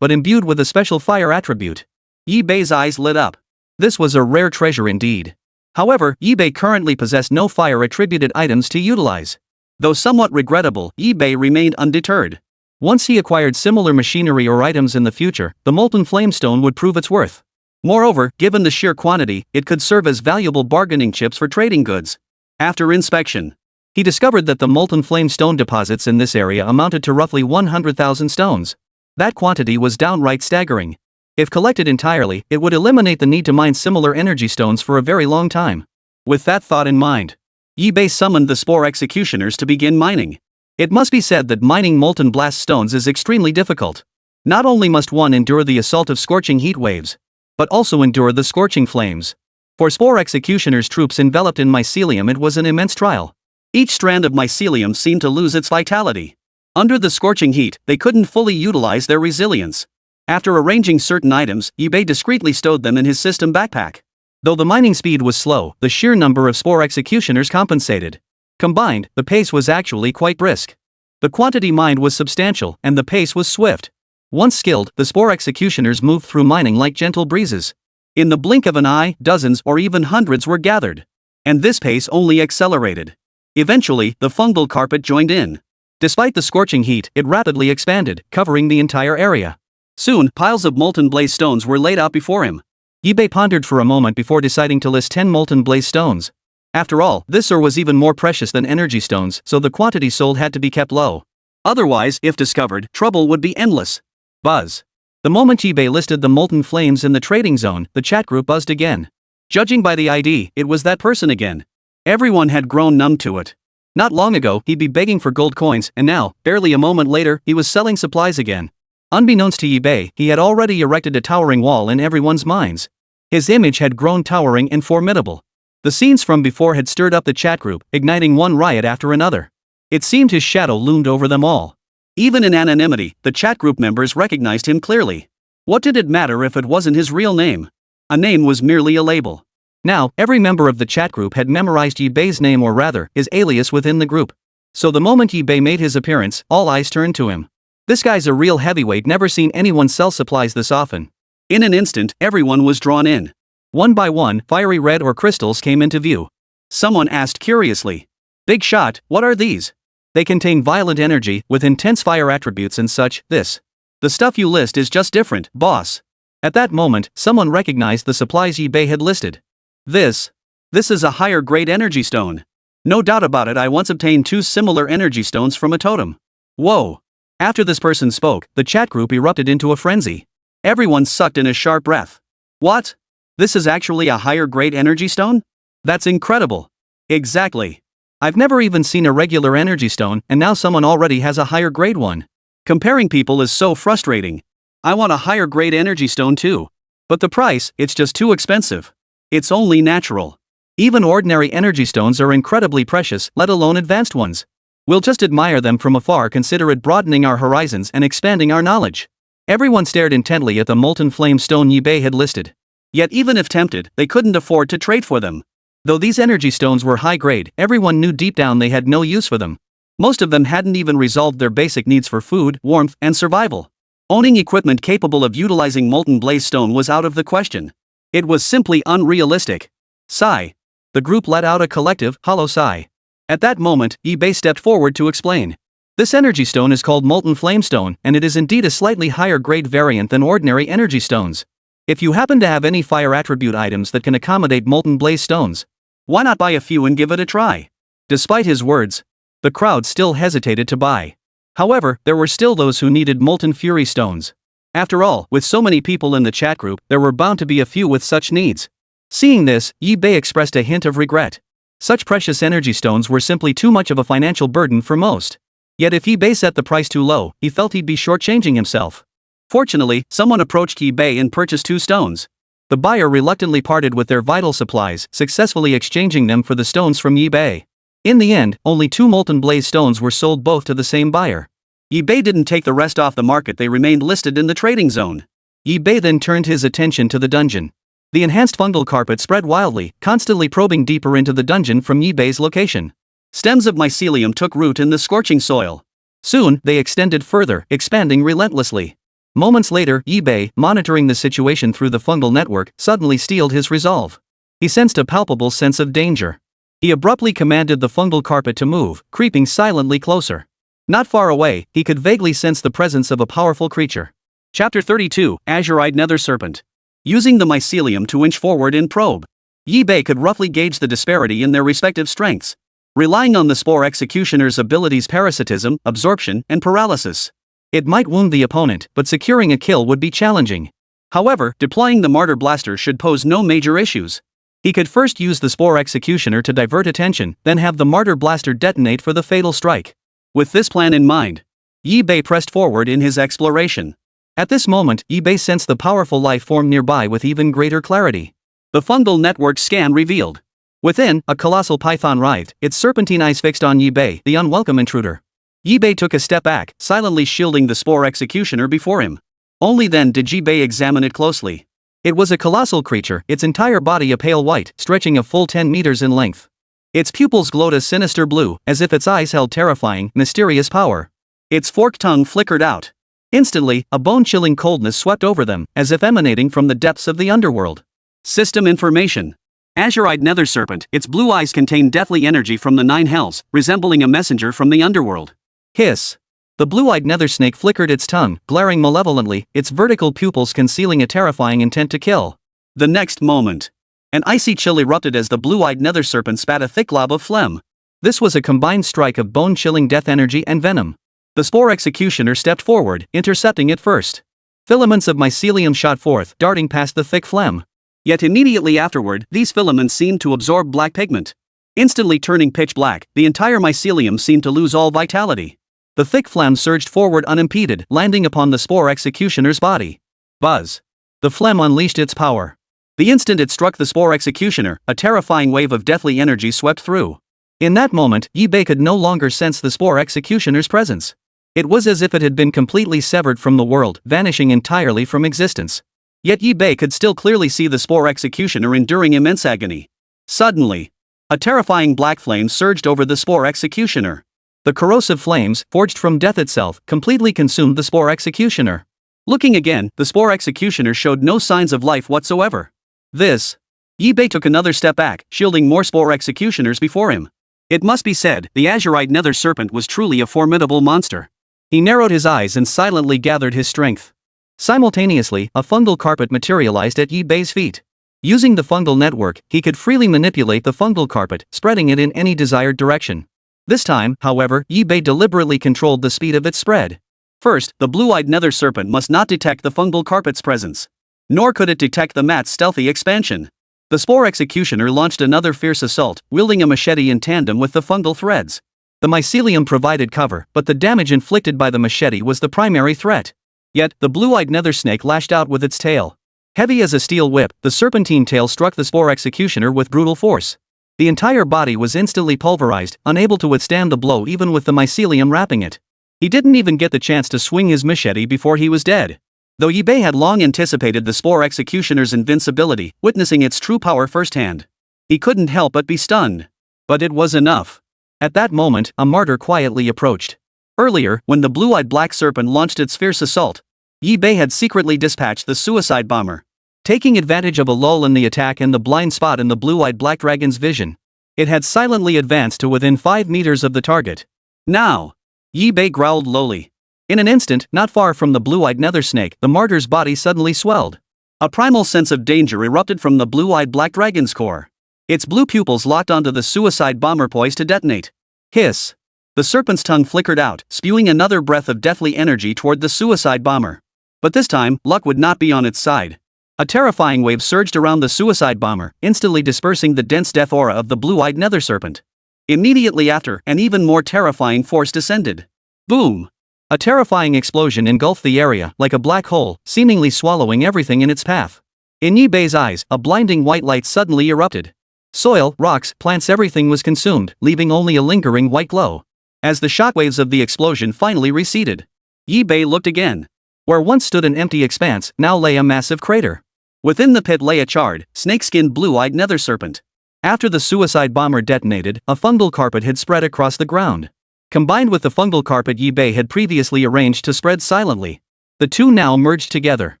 but imbued with a special fire attribute. Yi Bei's eyes lit up. This was a rare treasure indeed. However, Yi Bei currently possessed no fire-attributed items to utilize. Though somewhat regrettable, Yi Bei remained undeterred. Once he acquired similar machinery or items in the future, the Molten Flame Stone would prove its worth. Moreover, given the sheer quantity, it could serve as valuable bargaining chips for trading goods. After inspection, he discovered that the Molten Flame Stone deposits in this area amounted to roughly 100,000 stones. That quantity was downright staggering. If collected entirely, it would eliminate the need to mine similar energy stones for a very long time. With that thought in mind, Yi Bei summoned the Spore Executioners to begin mining. It must be said that mining molten blast stones is extremely difficult. Not only must one endure the assault of scorching heat waves, but also endure the scorching flames. For Spore Executioners' troops enveloped in mycelium, it was an immense trial. Each strand of mycelium seemed to lose its vitality. Under the scorching heat, they couldn't fully utilize their resilience. After arranging certain items, Yi Bei discreetly stowed them in his system backpack. Though the mining speed was slow, the sheer number of Spore Executioners compensated. Combined, the pace was actually quite brisk. The quantity mined was substantial, and the pace was swift. Once skilled, the Spore Executioners moved through mining like gentle breezes. In the blink of an eye, dozens or even hundreds were gathered. And this pace only accelerated. Eventually, the fungal carpet joined in. Despite the scorching heat, it rapidly expanded, covering the entire area. Soon, piles of molten blaze stones were laid out before him. Yi Bei pondered for a moment before deciding to list 10 molten blaze stones. After all, this ore was even more precious than energy stones, so the quantity sold had to be kept low. Otherwise, if discovered, trouble would be endless. Buzz. The moment Yi Bei listed the molten flames in the trading zone, the chat group buzzed again. Judging by the ID, it was that person again. Everyone had grown numb to it. Not long ago, he'd be begging for gold coins, and now, barely a moment later, he was selling supplies again. Unbeknownst to Yi Bei, he had already erected a towering wall in everyone's minds. His image had grown towering and formidable. The scenes from before had stirred up the chat group, igniting one riot after another. It seemed his shadow loomed over them all. Even in anonymity, the chat group members recognized him clearly. What did it matter if it wasn't his real name? A name was merely a label. Now, every member of the chat group had memorized Yi Bei's name, or rather, his alias within the group. So the moment Yi Bei made his appearance, all eyes turned to him. This guy's a real heavyweight, never seen anyone sell supplies this often. In an instant, everyone was drawn in. One by one, fiery red ore crystals came into view. Someone asked curiously, "Big shot, what are these?" "They contain violent energy, with intense fire attributes and such, the stuff you list is just different, boss." At that moment, someone recognized the supplies Yi Bei had listed. This is a higher grade energy stone. No doubt about it, I once obtained 2 similar energy stones from a totem. Whoa. After this person spoke, the chat group erupted into a frenzy. Everyone sucked in a sharp breath. What? This is actually a higher grade energy stone? That's incredible. Exactly. I've never even seen a regular energy stone, and now someone already has a higher grade one. Comparing people is so frustrating. I want a higher grade energy stone too. But the price, it's just too expensive. It's only natural. Even ordinary energy stones are incredibly precious, let alone advanced ones. We'll just admire them from afar, consider it broadening our horizons and expanding our knowledge. Everyone stared intently at the molten flame stone Yi Bei had listed. Yet even if tempted, they couldn't afford to trade for them. Though these energy stones were high grade, everyone knew deep down they had no use for them. Most of them hadn't even resolved their basic needs for food, warmth, and survival. Owning equipment capable of utilizing molten blaze stone was out of the question. It was simply unrealistic. Sigh. The group let out a collective, hollow sigh. At that moment, Yi Bei stepped forward to explain. This energy stone is called Molten Flame Stone, and it is indeed a slightly higher grade variant than ordinary energy stones. If you happen to have any fire attribute items that can accommodate molten blaze stones, why not buy a few and give it a try? Despite his words, the crowd still hesitated to buy. However, there were still those who needed molten fury stones. After all, with so many people in the chat group, there were bound to be a few with such needs. Seeing this, Yi Bei expressed a hint of regret. Such precious energy stones were simply too much of a financial burden for most. Yet if Yi Bei set the price too low, he felt he'd be shortchanging himself. Fortunately, someone approached Yi Bei and purchased 2 stones. The buyer reluctantly parted with their vital supplies, successfully exchanging them for the stones from eBay. In the end, only 2 molten blaze stones were sold, both to the same buyer. eBay didn't take the rest off the market, they remained listed in the trading zone. eBay then turned his attention to the dungeon. The enhanced fungal carpet spread wildly, constantly probing deeper into the dungeon from eBay's location. Stems of mycelium took root in the scorching soil. Soon, they extended further, expanding relentlessly. Moments later, eBay, monitoring the situation through the fungal network, suddenly steeled his resolve. He sensed a palpable sense of danger. He abruptly commanded the fungal carpet to move, creeping silently closer. Not far away, he could vaguely sense the presence of a powerful creature. Chapter 32, Azure-Eyed Nether Serpent. Using the mycelium to inch forward in probe, eBay could roughly gauge the disparity in their respective strengths. Relying on the Spore Executioners' abilities parasitism, absorption, and paralysis, it might wound the opponent, but securing a kill would be challenging. However, deploying the Martyr Blaster should pose no major issues. He could first use the Spore Executioner to divert attention, then have the Martyr Blaster detonate for the fatal strike. With this plan in mind, eBay pressed forward in his exploration. At this moment, eBay sensed the powerful life form nearby with even greater clarity. The fungal network scan revealed. Within, a colossal python writhed, its serpentine eyes fixed on eBay, the unwelcome intruder. eBay took a step back, silently shielding the Spore Executioner before him. Only then did eBay examine it closely. It was a colossal creature, its entire body a pale white, stretching a full 10 meters in length. Its pupils glowed a sinister blue, as if its eyes held terrifying, mysterious power. Its forked tongue flickered out. Instantly, a bone-chilling coldness swept over them, as if emanating from the depths of the underworld. System information. Azure-Eyed Nether Serpent, its blue eyes contain deathly energy from the 9 hells, resembling a messenger from the underworld. Hiss. The blue-eyed nether snake flickered its tongue, glaring malevolently, its vertical pupils concealing a terrifying intent to kill. The next moment, an icy chill erupted as the blue-eyed nether serpent spat a thick glob of phlegm. This was a combined strike of bone-chilling death energy and venom. The Spore Executioner stepped forward, intercepting it first. Filaments of mycelium shot forth, darting past the thick phlegm. Yet immediately afterward, these filaments seemed to absorb black pigment. Instantly turning pitch black, the entire mycelium seemed to lose all vitality. The thick phlegm surged forward unimpeded, landing upon the Spore Executioner's body. Buzz. The phlegm unleashed its power. The instant it struck the Spore Executioner, a terrifying wave of deathly energy swept through. In that moment, eBay could no longer sense the Spore Executioner's presence. It was as if it had been completely severed from the world, vanishing entirely from existence. Yet eBay could still clearly see the Spore Executioner enduring immense agony. Suddenly, a terrifying black flame surged over the Spore Executioner. The corrosive flames, forged from death itself, completely consumed the Spore Executioner. Looking again, the Spore Executioner showed no signs of life whatsoever. eBay took another step back, shielding more Spore Executioners before him. It must be said, the Azure-Eyed Nether Serpent was truly a formidable monster. He narrowed his eyes and silently gathered his strength. Simultaneously, a fungal carpet materialized at eBay's feet. Using the fungal network, he could freely manipulate the fungal carpet, spreading it in any desired direction. This time, however, eBay deliberately controlled the speed of its spread. First, the blue-eyed nether serpent must not detect the fungal carpet's presence. Nor could it detect the mat's stealthy expansion. The Spore Executioner launched another fierce assault, wielding a machete in tandem with the fungal threads. The mycelium provided cover, but the damage inflicted by the machete was the primary threat. Yet, the blue-eyed nether snake lashed out with its tail. Heavy as a steel whip, the serpentine tail struck the Spore Executioner with brutal force. The entire body was instantly pulverized, unable to withstand the blow even with the mycelium wrapping it. He didn't even get the chance to swing his machete before he was dead. Though eBay had long anticipated the Spore Executioner's invincibility, witnessing its true power firsthand, he couldn't help but be stunned. But it was enough. At that moment, a martyr quietly approached. Earlier, when the blue-eyed black serpent launched its fierce assault, eBay had secretly dispatched the suicide bomber. Taking advantage of a lull in the attack and the blind spot in the blue-eyed black dragon's vision, it had silently advanced to within 5 meters of the target. Now, eBay growled lowly. In an instant, not far from the blue-eyed nether snake, the martyr's body suddenly swelled. A primal sense of danger erupted from the blue-eyed black dragon's core. Its blue pupils locked onto the suicide bomber poised to detonate. Hiss. The serpent's tongue flickered out, spewing another breath of deathly energy toward the suicide bomber. But this time, luck would not be on its side. A terrifying wave surged around the suicide bomber, instantly dispersing the dense death aura of the blue-eyed nether serpent. Immediately after, an even more terrifying force descended. Boom! A terrifying explosion engulfed the area, like a black hole, seemingly swallowing everything in its path. In Yibei's eyes, a blinding white light suddenly erupted. Soil, rocks, plants, everything was consumed, leaving only a lingering white glow. As the shockwaves of the explosion finally receded, Yibei looked again. Where once stood an empty expanse, now lay a massive crater. Within the pit lay a charred, snake-skinned blue-eyed nether serpent. After the suicide bomber detonated, a fungal carpet had spread across the ground. Combined with the fungal carpet Yibei had previously arranged to spread silently, the two now merged together.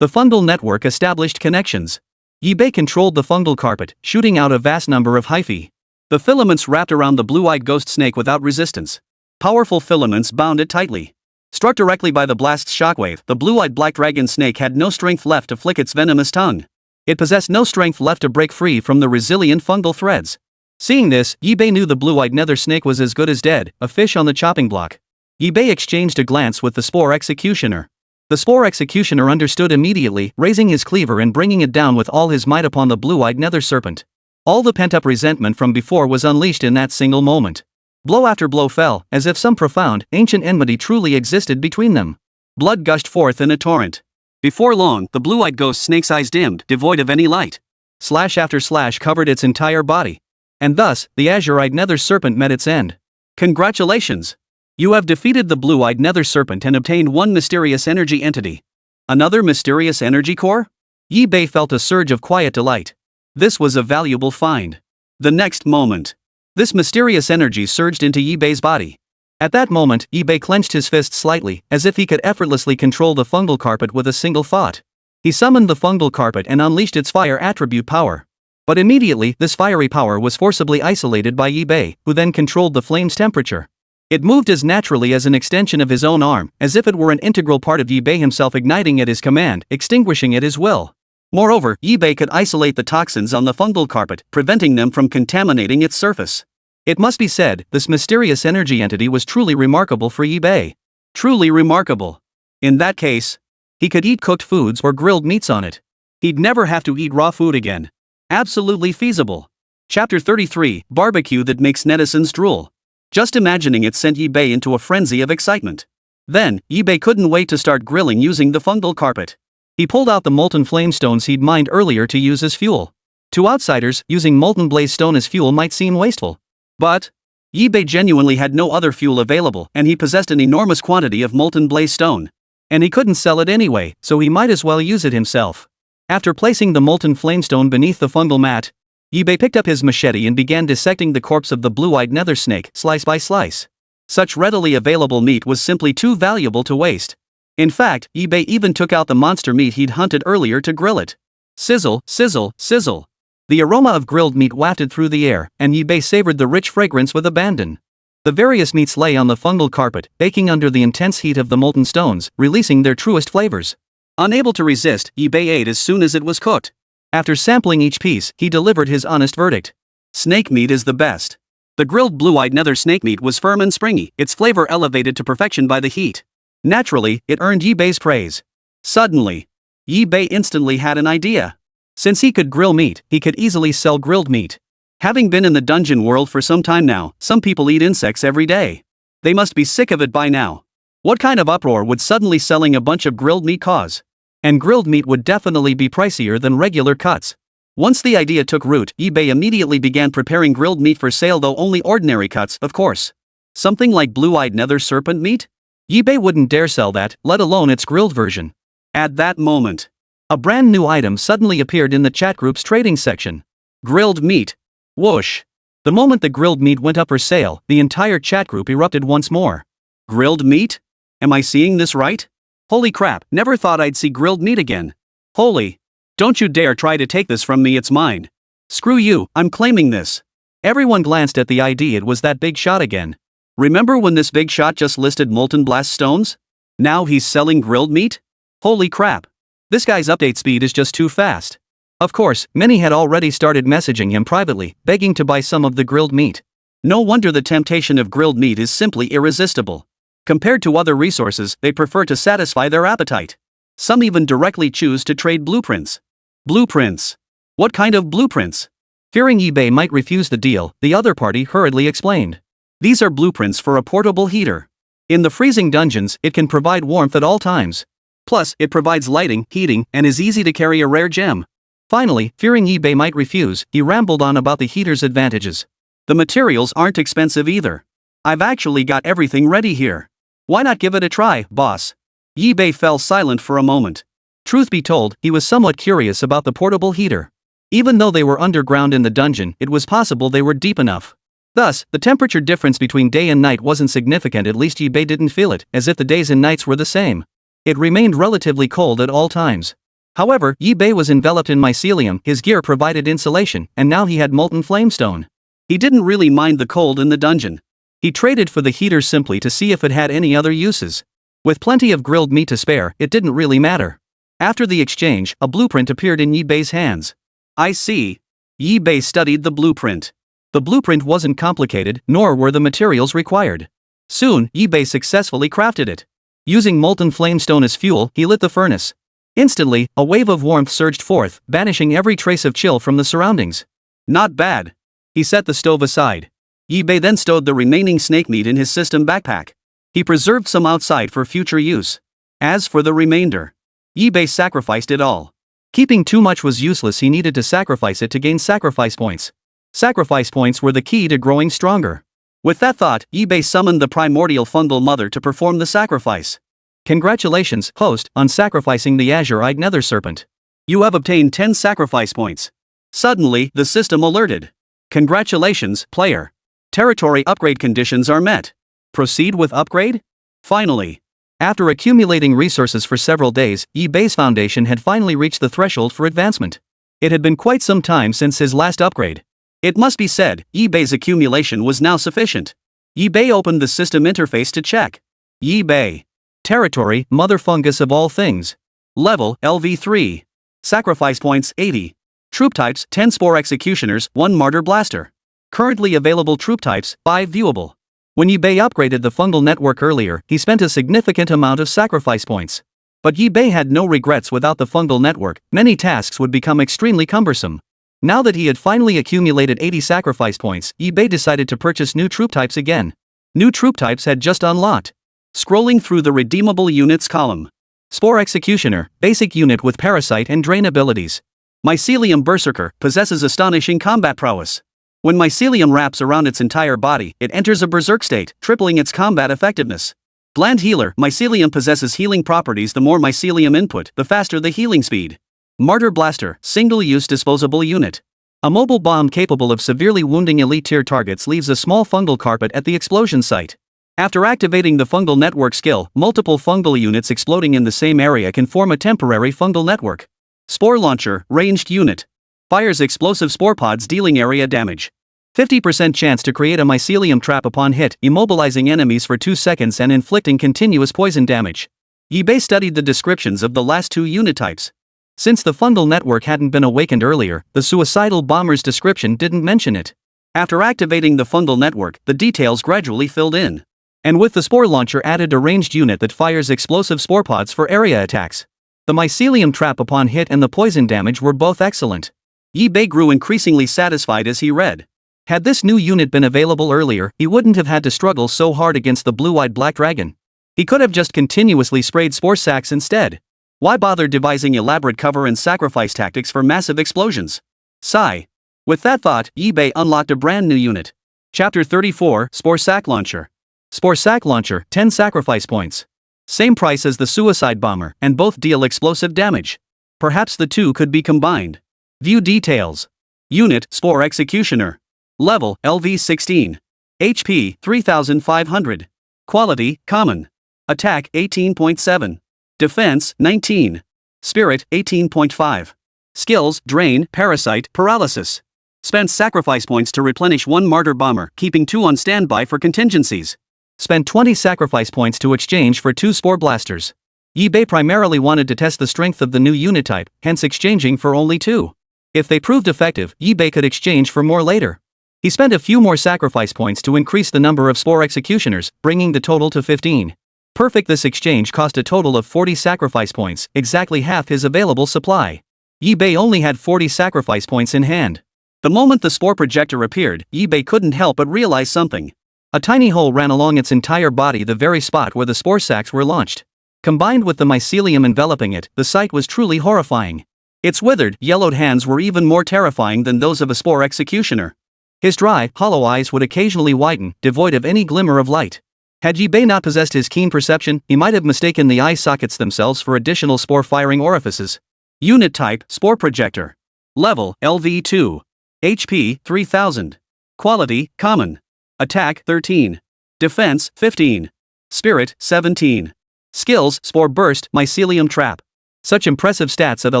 The fungal network established connections. Yibei controlled the fungal carpet, shooting out a vast number of hyphae. The filaments wrapped around the blue-eyed ghost snake without resistance. Powerful filaments bound it tightly. Struck directly by the blast's shockwave, the blue-eyed black dragon snake had no strength left to flick its venomous tongue. It possessed no strength left to break free from the resilient fungal threads. Seeing this, Yibei knew the blue-eyed nether snake was as good as dead, a fish on the chopping block. Yibei exchanged a glance with the Spore Executioner. The Spore Executioner understood immediately, raising his cleaver and bringing it down with all his might upon the blue-eyed nether serpent. All the pent-up resentment from before was unleashed in that single moment. Blow after blow fell, as if some profound, ancient enmity truly existed between them. Blood gushed forth in a torrent. Before long, the blue-eyed ghost snake's eyes dimmed, devoid of any light. Slash after slash covered its entire body. And thus, the azure-eyed nether serpent met its end. Congratulations! You have defeated the blue-eyed nether serpent and obtained one mysterious energy entity. Another mysterious energy core? Yibei felt a surge of quiet delight. This was a valuable find. The next moment, this mysterious energy surged into Yibei's body. At that moment, Yibei clenched his fist slightly, as if he could effortlessly control the fungal carpet with a single thought. He summoned the fungal carpet and unleashed its fire attribute power. But immediately, this fiery power was forcibly isolated by Yibei, who then controlled the flame's temperature. It moved as naturally as an extension of his own arm, as if it were an integral part of Yibei himself, igniting at his command, extinguishing at his will. Moreover, Yibei could isolate the toxins on the fungal carpet, preventing them from contaminating its surface. It must be said, this mysterious energy entity was truly remarkable for Yibei. Truly remarkable. In that case, he could eat cooked foods or grilled meats on it. He'd never have to eat raw food again. Absolutely feasible. Chapter 33, Barbecue that makes netizens drool. Just imagining it sent Yibei into a frenzy of excitement. Then, Yibei couldn't wait to start grilling using the fungal carpet. He pulled out the molten flame stones he'd mined earlier to use as fuel. To outsiders, using molten blaze stone as fuel might seem wasteful. But Yibei genuinely had no other fuel available, and he possessed an enormous quantity of molten blaze stone. And he couldn't sell it anyway, so he might as well use it himself. After placing the molten flamestone beneath the fungal mat, Yibei picked up his machete and began dissecting the corpse of the blue-eyed nether snake, slice by slice. Such readily available meat was simply too valuable to waste. In fact, Yibei even took out the monster meat he'd hunted earlier to grill it. Sizzle, sizzle, sizzle. The aroma of grilled meat wafted through the air, and Yibei savored the rich fragrance with abandon. The various meats lay on the fungal carpet, baking under the intense heat of the molten stones, releasing their truest flavors. Unable to resist, Yibei ate as soon as it was cooked. After sampling each piece, he delivered his honest verdict. Snake meat is the best. The grilled blue-eyed nether snake meat was firm and springy, its flavor elevated to perfection by the heat. Naturally, it earned Yibei's praise. Suddenly, Yibei instantly had an idea. Since he could grill meat, he could easily sell grilled meat. Having been in the dungeon world for some time now, some people eat insects every day. They must be sick of it by now. What kind of uproar would suddenly selling a bunch of grilled meat cause? And grilled meat would definitely be pricier than regular cuts. Once the idea took root, Yibei immediately began preparing grilled meat for sale, though only ordinary cuts, of course. Something like blue-eyed nether serpent meat? Yibei wouldn't dare sell that, let alone its grilled version. At that moment, a brand new item suddenly appeared in the chat group's trading section. Grilled meat. Whoosh. The moment the grilled meat went up for sale, the entire chat group erupted once more. Grilled meat? Am I seeing this right? Holy crap, never thought I'd see grilled meat again. Holy. Don't you dare try to take this from me, it's mine. Screw you, I'm claiming this. Everyone glanced at the ID. It was that big shot again. Remember when this big shot just listed molten blast stones? Now he's selling grilled meat? Holy crap. This guy's update speed is just too fast. Of course, many had already started messaging him privately, begging to buy some of the grilled meat. No wonder the temptation of grilled meat is simply irresistible. Compared to other resources, they prefer to satisfy their appetite. Some even directly choose to trade blueprints. Blueprints? What kind of blueprints? Fearing Yibei might refuse the deal, the other party hurriedly explained. These are blueprints for a portable heater. In the freezing dungeons, it can provide warmth at all times. Plus, it provides lighting, heating, and is easy to carry, a rare gem. Finally, fearing eBay might refuse, he rambled on about the heater's advantages. The materials aren't expensive either. I've actually got everything ready here. Why not give it a try, boss? eBay fell silent for a moment. Truth be told, he was somewhat curious about the portable heater. Even though they were underground in the dungeon, it was possible they were deep enough. Thus, the temperature difference between day and night wasn't significant, at least eBay didn't feel it, as if the days and nights were the same. It remained relatively cold at all times. However, eBay was enveloped in mycelium, his gear provided insulation, and now he had molten flamestone. He didn't really mind the cold in the dungeon. He traded for the heater simply to see if it had any other uses. With plenty of grilled meat to spare, it didn't really matter. After the exchange, a blueprint appeared in eBay's hands. I see. eBay studied the blueprint. The blueprint wasn't complicated, nor were the materials required. Soon, eBay successfully crafted it. Using molten flamestone as fuel, he lit the furnace. Instantly, a wave of warmth surged forth, banishing every trace of chill from the surroundings. Not bad. He set the stove aside. eBay then stowed the remaining snake meat in his system backpack. He preserved some outside for future use. As for the remainder, eBay sacrificed it all. Keeping too much was useless, he needed to sacrifice it to gain sacrifice points. Sacrifice points were the key to growing stronger. With that thought, eBay summoned the primordial fungal mother to perform the sacrifice. Congratulations, host, on sacrificing the azure-eyed nether serpent. You have obtained 10 sacrifice points. Suddenly, the system alerted. Congratulations, player. Territory upgrade conditions are met. Proceed with upgrade? Finally. After accumulating resources for several days, eBay's foundation had finally reached the threshold for advancement. It had been quite some time since his last upgrade. It must be said, eBay's accumulation was now sufficient. eBay opened the system interface to check. eBay. Territory, Mother Fungus of all things. Level, LV3. Sacrifice points, 80. Troop types, 10 Spore Executioners, 1 Martyr Blaster. Currently available troop types, 5 viewable. When eBay upgraded the fungal network earlier, he spent a significant amount of sacrifice points. But eBay had no regrets. Without the fungal network, many tasks would become extremely cumbersome. Now that he had finally accumulated 80 sacrifice points, eBay decided to purchase new troop types again. New troop types had just unlocked. Scrolling through the redeemable units column. Spore Executioner, basic unit with parasite and drain abilities. Mycelium Berserker, possesses astonishing combat prowess. When mycelium wraps around its entire body, it enters a berserk state, tripling its combat effectiveness. Bland Healer, mycelium possesses healing properties. The more mycelium input, the faster the healing speed. Martyr Blaster, single-use disposable unit. A mobile bomb capable of severely wounding elite tier targets leaves a small fungal carpet at the explosion site. After activating the fungal network skill, multiple fungal units exploding in the same area can form a temporary fungal network. Spore Launcher, ranged unit. Fires explosive spore pods dealing area damage. 50% chance to create a mycelium trap upon hit, immobilizing enemies for 2 seconds and inflicting continuous poison damage. eBay studied the descriptions of the last two unit types. Since the fungal network hadn't been awakened earlier, the suicidal bomber's description didn't mention it. After activating the fungal network, the details gradually filled in. And with the Spore Launcher added, a ranged unit that fires explosive spore pods for area attacks. The mycelium trap upon hit and the poison damage were both excellent. eBay grew increasingly satisfied as he read. Had this new unit been available earlier, he wouldn't have had to struggle so hard against the blue-eyed black dragon. He could have just continuously sprayed spore sacks instead. Why bother devising elaborate cover and sacrifice tactics for massive explosions? Sigh. With that thought, eBay unlocked a brand new unit. Chapter 34, Spore Sack Launcher. Spore Sack Launcher, 10 sacrifice points. Same price as the Suicide Bomber, and both deal explosive damage. Perhaps the two could be combined. View details. Unit, Spore Executioner. Level, LV16. HP, 3500. Quality, Common. Attack, 18.7. Defense, 19. Spirit, 18.5. Skills, Drain, Parasite, Paralysis. Spent sacrifice points to replenish 1 Martyr Bomber, keeping 2 on standby for contingencies. Spent 20 sacrifice points to exchange for 2 Spore Blasters. eBay primarily wanted to test the strength of the new unit type, hence exchanging for only 2. If they proved effective, eBay could exchange for more later. He spent a few more sacrifice points to increase the number of Spore Executioners, bringing the total to 15. Perfect. This exchange cost a total of 40 sacrifice points, exactly half his available supply. eBay only had 40 sacrifice points in hand. The moment the Spore Projector appeared, eBay couldn't help but realize something. A tiny hole ran along its entire body, the very spot where the spore sacks were launched. Combined with the mycelium enveloping it, the sight was truly horrifying. Its withered, yellowed hands were even more terrifying than those of a Spore Executioner. His dry, hollow eyes would occasionally widen, devoid of any glimmer of light. Had Yibei not possessed his keen perception, he might have mistaken the eye sockets themselves for additional spore-firing orifices. Unit type, Spore Projector. Level, LV2. HP, 3000. Quality, Common. Attack, 13. Defense, 15. Spirit, 17. Skills, Spore Burst, Mycelium Trap. Such impressive stats at a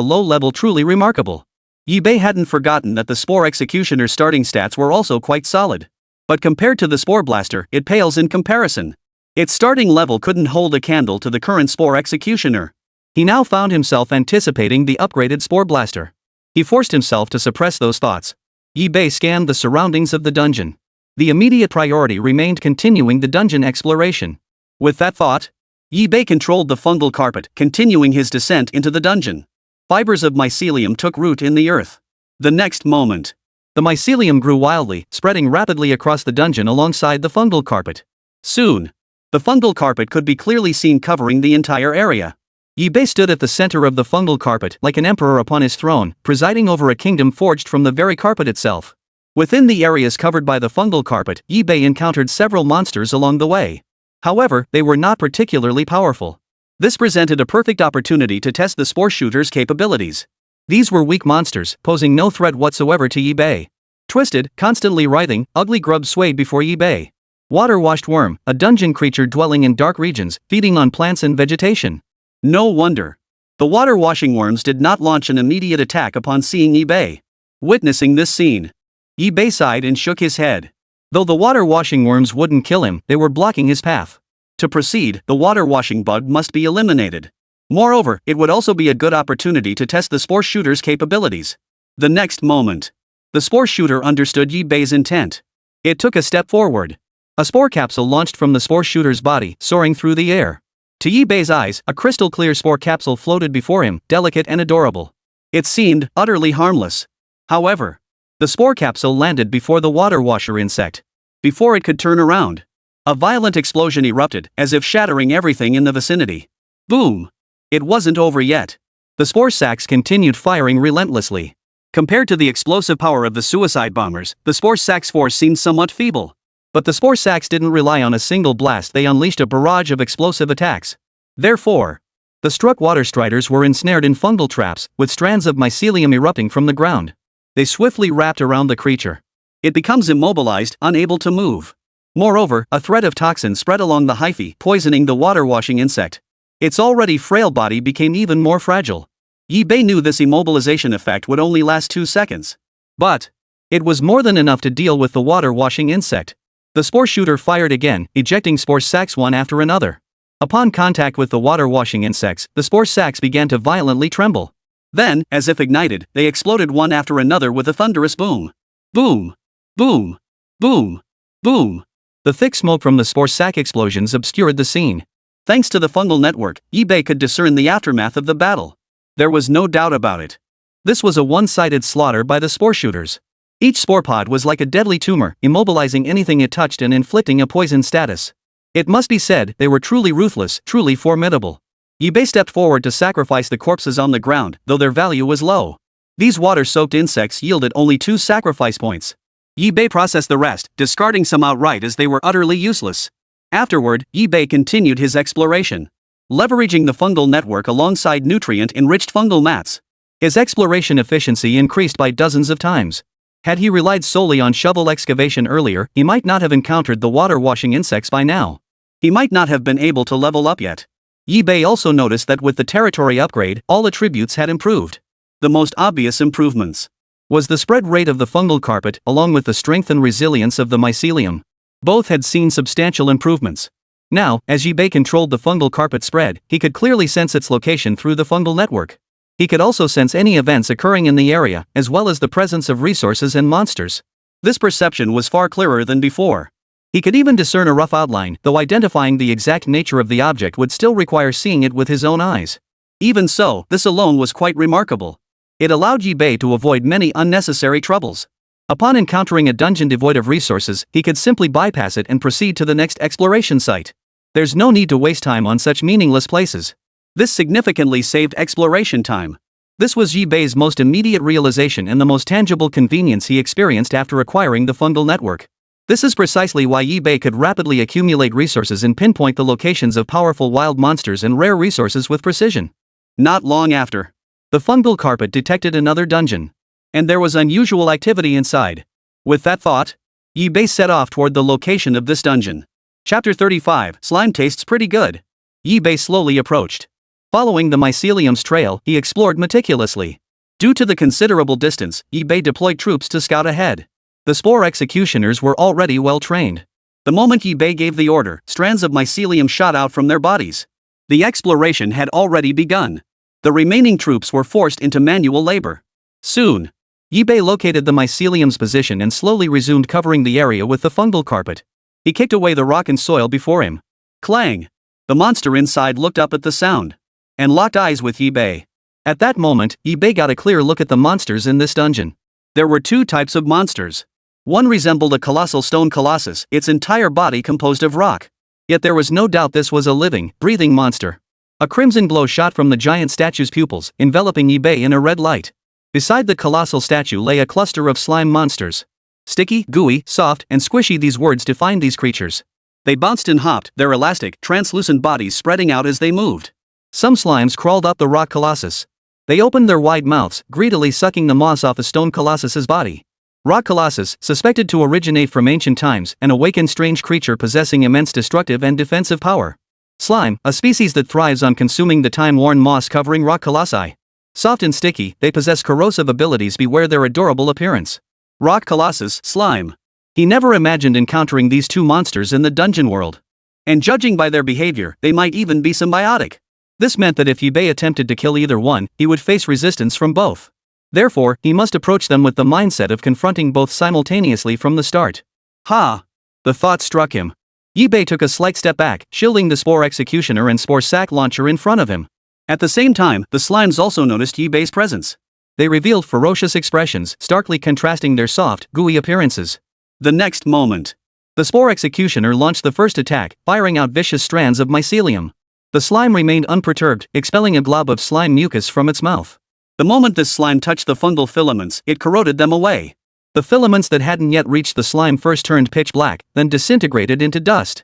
low level truly remarkable. Yibei hadn't forgotten that the Spore Executioner's starting stats were also quite solid. But compared to the Spore Blaster, it pales in comparison. Its starting level couldn't hold a candle to the current Spore Executioner. He now found himself anticipating the upgraded Spore Blaster. He forced himself to suppress those thoughts. Yibei scanned the surroundings of the dungeon. The immediate priority remained continuing the dungeon exploration. With that thought, Yibei controlled the fungal carpet, continuing his descent into the dungeon. Fibers of mycelium took root in the earth. The next moment, the mycelium grew wildly, spreading rapidly across the dungeon alongside the fungal carpet. Soon, the fungal carpet could be clearly seen covering the entire area. Yibei stood at the center of the fungal carpet like an emperor upon his throne, presiding over a kingdom forged from the very carpet itself. Within the areas covered by the fungal carpet, Yibei encountered several monsters along the way. However, they were not particularly powerful. This presented a perfect opportunity to test the Spore Shooter's capabilities. These were weak monsters, posing no threat whatsoever to Yibei. Twisted, constantly writhing, ugly grubs swayed before Yibei. Water-washed worm, a dungeon creature dwelling in dark regions, feeding on plants and vegetation. No wonder. The water-washing worms did not launch an immediate attack upon seeing Yibei. Witnessing this scene, Yibei sighed and shook his head. Though the water-washing worms wouldn't kill him, they were blocking his path. To proceed, the water-washing bug must be eliminated. Moreover, it would also be a good opportunity to test the Spore Shooter's capabilities. The next moment, the Spore Shooter understood Yibei's intent. It took a step forward. A spore capsule launched from the Spore Shooter's body, soaring through the air. To Yibei's eyes, a crystal-clear spore capsule floated before him, delicate and adorable. It seemed utterly harmless. However, the spore capsule landed before the water-washer insect. Before it could turn around, a violent explosion erupted, as if shattering everything in the vicinity. Boom! It wasn't over yet. The spore sacs continued firing relentlessly. Compared to the explosive power of the suicide bombers, the spore sacs' force seemed somewhat feeble. But the spore sacs didn't rely on a single blast, they unleashed a barrage of explosive attacks. Therefore, the struck water striders were ensnared in fungal traps, with strands of mycelium erupting from the ground. They swiftly wrapped around the creature. It becomes immobilized, unable to move. Moreover, a thread of toxin spread along the hyphae, poisoning the water-washing insect. Its already frail body became even more fragile. Yibei knew this immobilization effect would only last 2 seconds. But it was more than enough to deal with the water-washing insect. The Spore Shooter fired again, ejecting spore sacs one after another. Upon contact with the water-washing insects, the spore sacs began to violently tremble. Then, as if ignited, they exploded one after another with a thunderous boom. Boom! Boom! Boom! Boom! The thick smoke from the spore sac explosions obscured the scene. Thanks to the fungal network, Yibei could discern the aftermath of the battle. There was no doubt about it. This was a one-sided slaughter by the Spore Shooters. Each spore pod was like a deadly tumor, immobilizing anything it touched and inflicting a poison status. It must be said, they were truly ruthless, truly formidable. Yibei stepped forward to sacrifice the corpses on the ground, though their value was low. These water-soaked insects yielded only 2 sacrifice points. Yibei processed the rest, discarding some outright as they were utterly useless. Afterward, Yibei continued his exploration, leveraging the fungal network alongside nutrient-enriched fungal mats. His exploration efficiency increased by dozens of times. Had he relied solely on shovel excavation earlier, he might not have encountered the water-washing insects by now. He might not have been able to level up yet. Yibei also noticed that with the territory upgrade, all attributes had improved. The most obvious improvements was the spread rate of the fungal carpet, along with the strength and resilience of the mycelium. Both had seen substantial improvements. Now, as Yibei controlled the fungal carpet spread, he could clearly sense its location through the fungal network. He could also sense any events occurring in the area, as well as the presence of resources and monsters. This perception was far clearer than before. He could even discern a rough outline, though identifying the exact nature of the object would still require seeing it with his own eyes. Even so, this alone was quite remarkable. It allowed Yibei to avoid many unnecessary troubles. Upon encountering a dungeon devoid of resources, he could simply bypass it and proceed to the next exploration site. There's no need to waste time on such meaningless places. This significantly saved exploration time. This was Yi-Bei's most immediate realization and the most tangible convenience he experienced after acquiring the fungal network. This is precisely why Yi-Bei could rapidly accumulate resources and pinpoint the locations of powerful wild monsters and rare resources with precision. Not long after, the fungal carpet detected another dungeon. And there was unusual activity inside. With that thought, Yi-Bei set off toward the location of this dungeon. Chapter 35, Slime tastes pretty good. Yi-Bei slowly approached. Following the mycelium's trail, he explored meticulously. Due to the considerable distance, Yi-Bei deployed troops to scout ahead. The Spore Executioners were already well trained. The moment Yi-Bei gave the order, strands of mycelium shot out from their bodies. The exploration had already begun. The remaining troops were forced into manual labor. Soon, Yi-Bei located the mycelium's position and slowly resumed covering the area with the fungal carpet. He kicked away the rock and soil before him. Clang! The monster inside looked up at the sound and locked eyes with Yi-Bei. At that moment, Yi-Bei got a clear look at the monsters in this dungeon. There were two types of monsters. One resembled a colossal stone colossus, its entire body composed of rock. Yet there was no doubt this was a living, breathing monster. A crimson glow shot from the giant statue's pupils, enveloping Yi-Bei in a red light. Beside the colossal statue lay a cluster of slime monsters. Sticky, gooey, soft, and squishy, these words defined these creatures. They bounced and hopped, their elastic, translucent bodies spreading out as they moved. Some slimes crawled up the rock colossus. They opened their wide mouths, greedily sucking the moss off the stone colossus's body. Rock colossus, suspected to originate from ancient times, an awakened strange creature possessing immense destructive and defensive power. Slime, a species that thrives on consuming the time-worn moss covering rock colossi. Soft and sticky, they possess corrosive abilities. Beware their adorable appearance. Rock colossus, slime. He never imagined encountering these two monsters in the dungeon world. And judging by their behavior, they might even be symbiotic. This meant that if Yi-Bei attempted to kill either one, he would face resistance from both. Therefore, he must approach them with the mindset of confronting both simultaneously from the start. Ha! The thought struck him. Yi-Bei took a slight step back, shielding the Spore Executioner and Spore Sack launcher in front of him. At the same time, the slimes also noticed Yi-Bei's presence. They revealed ferocious expressions, starkly contrasting their soft, gooey appearances. The next moment, the Spore Executioner launched the first attack, firing out vicious strands of mycelium. The slime remained unperturbed, expelling a glob of slime mucus from its mouth. The moment this slime touched the fungal filaments, it corroded them away. The filaments that hadn't yet reached the slime first turned pitch black, then disintegrated into dust.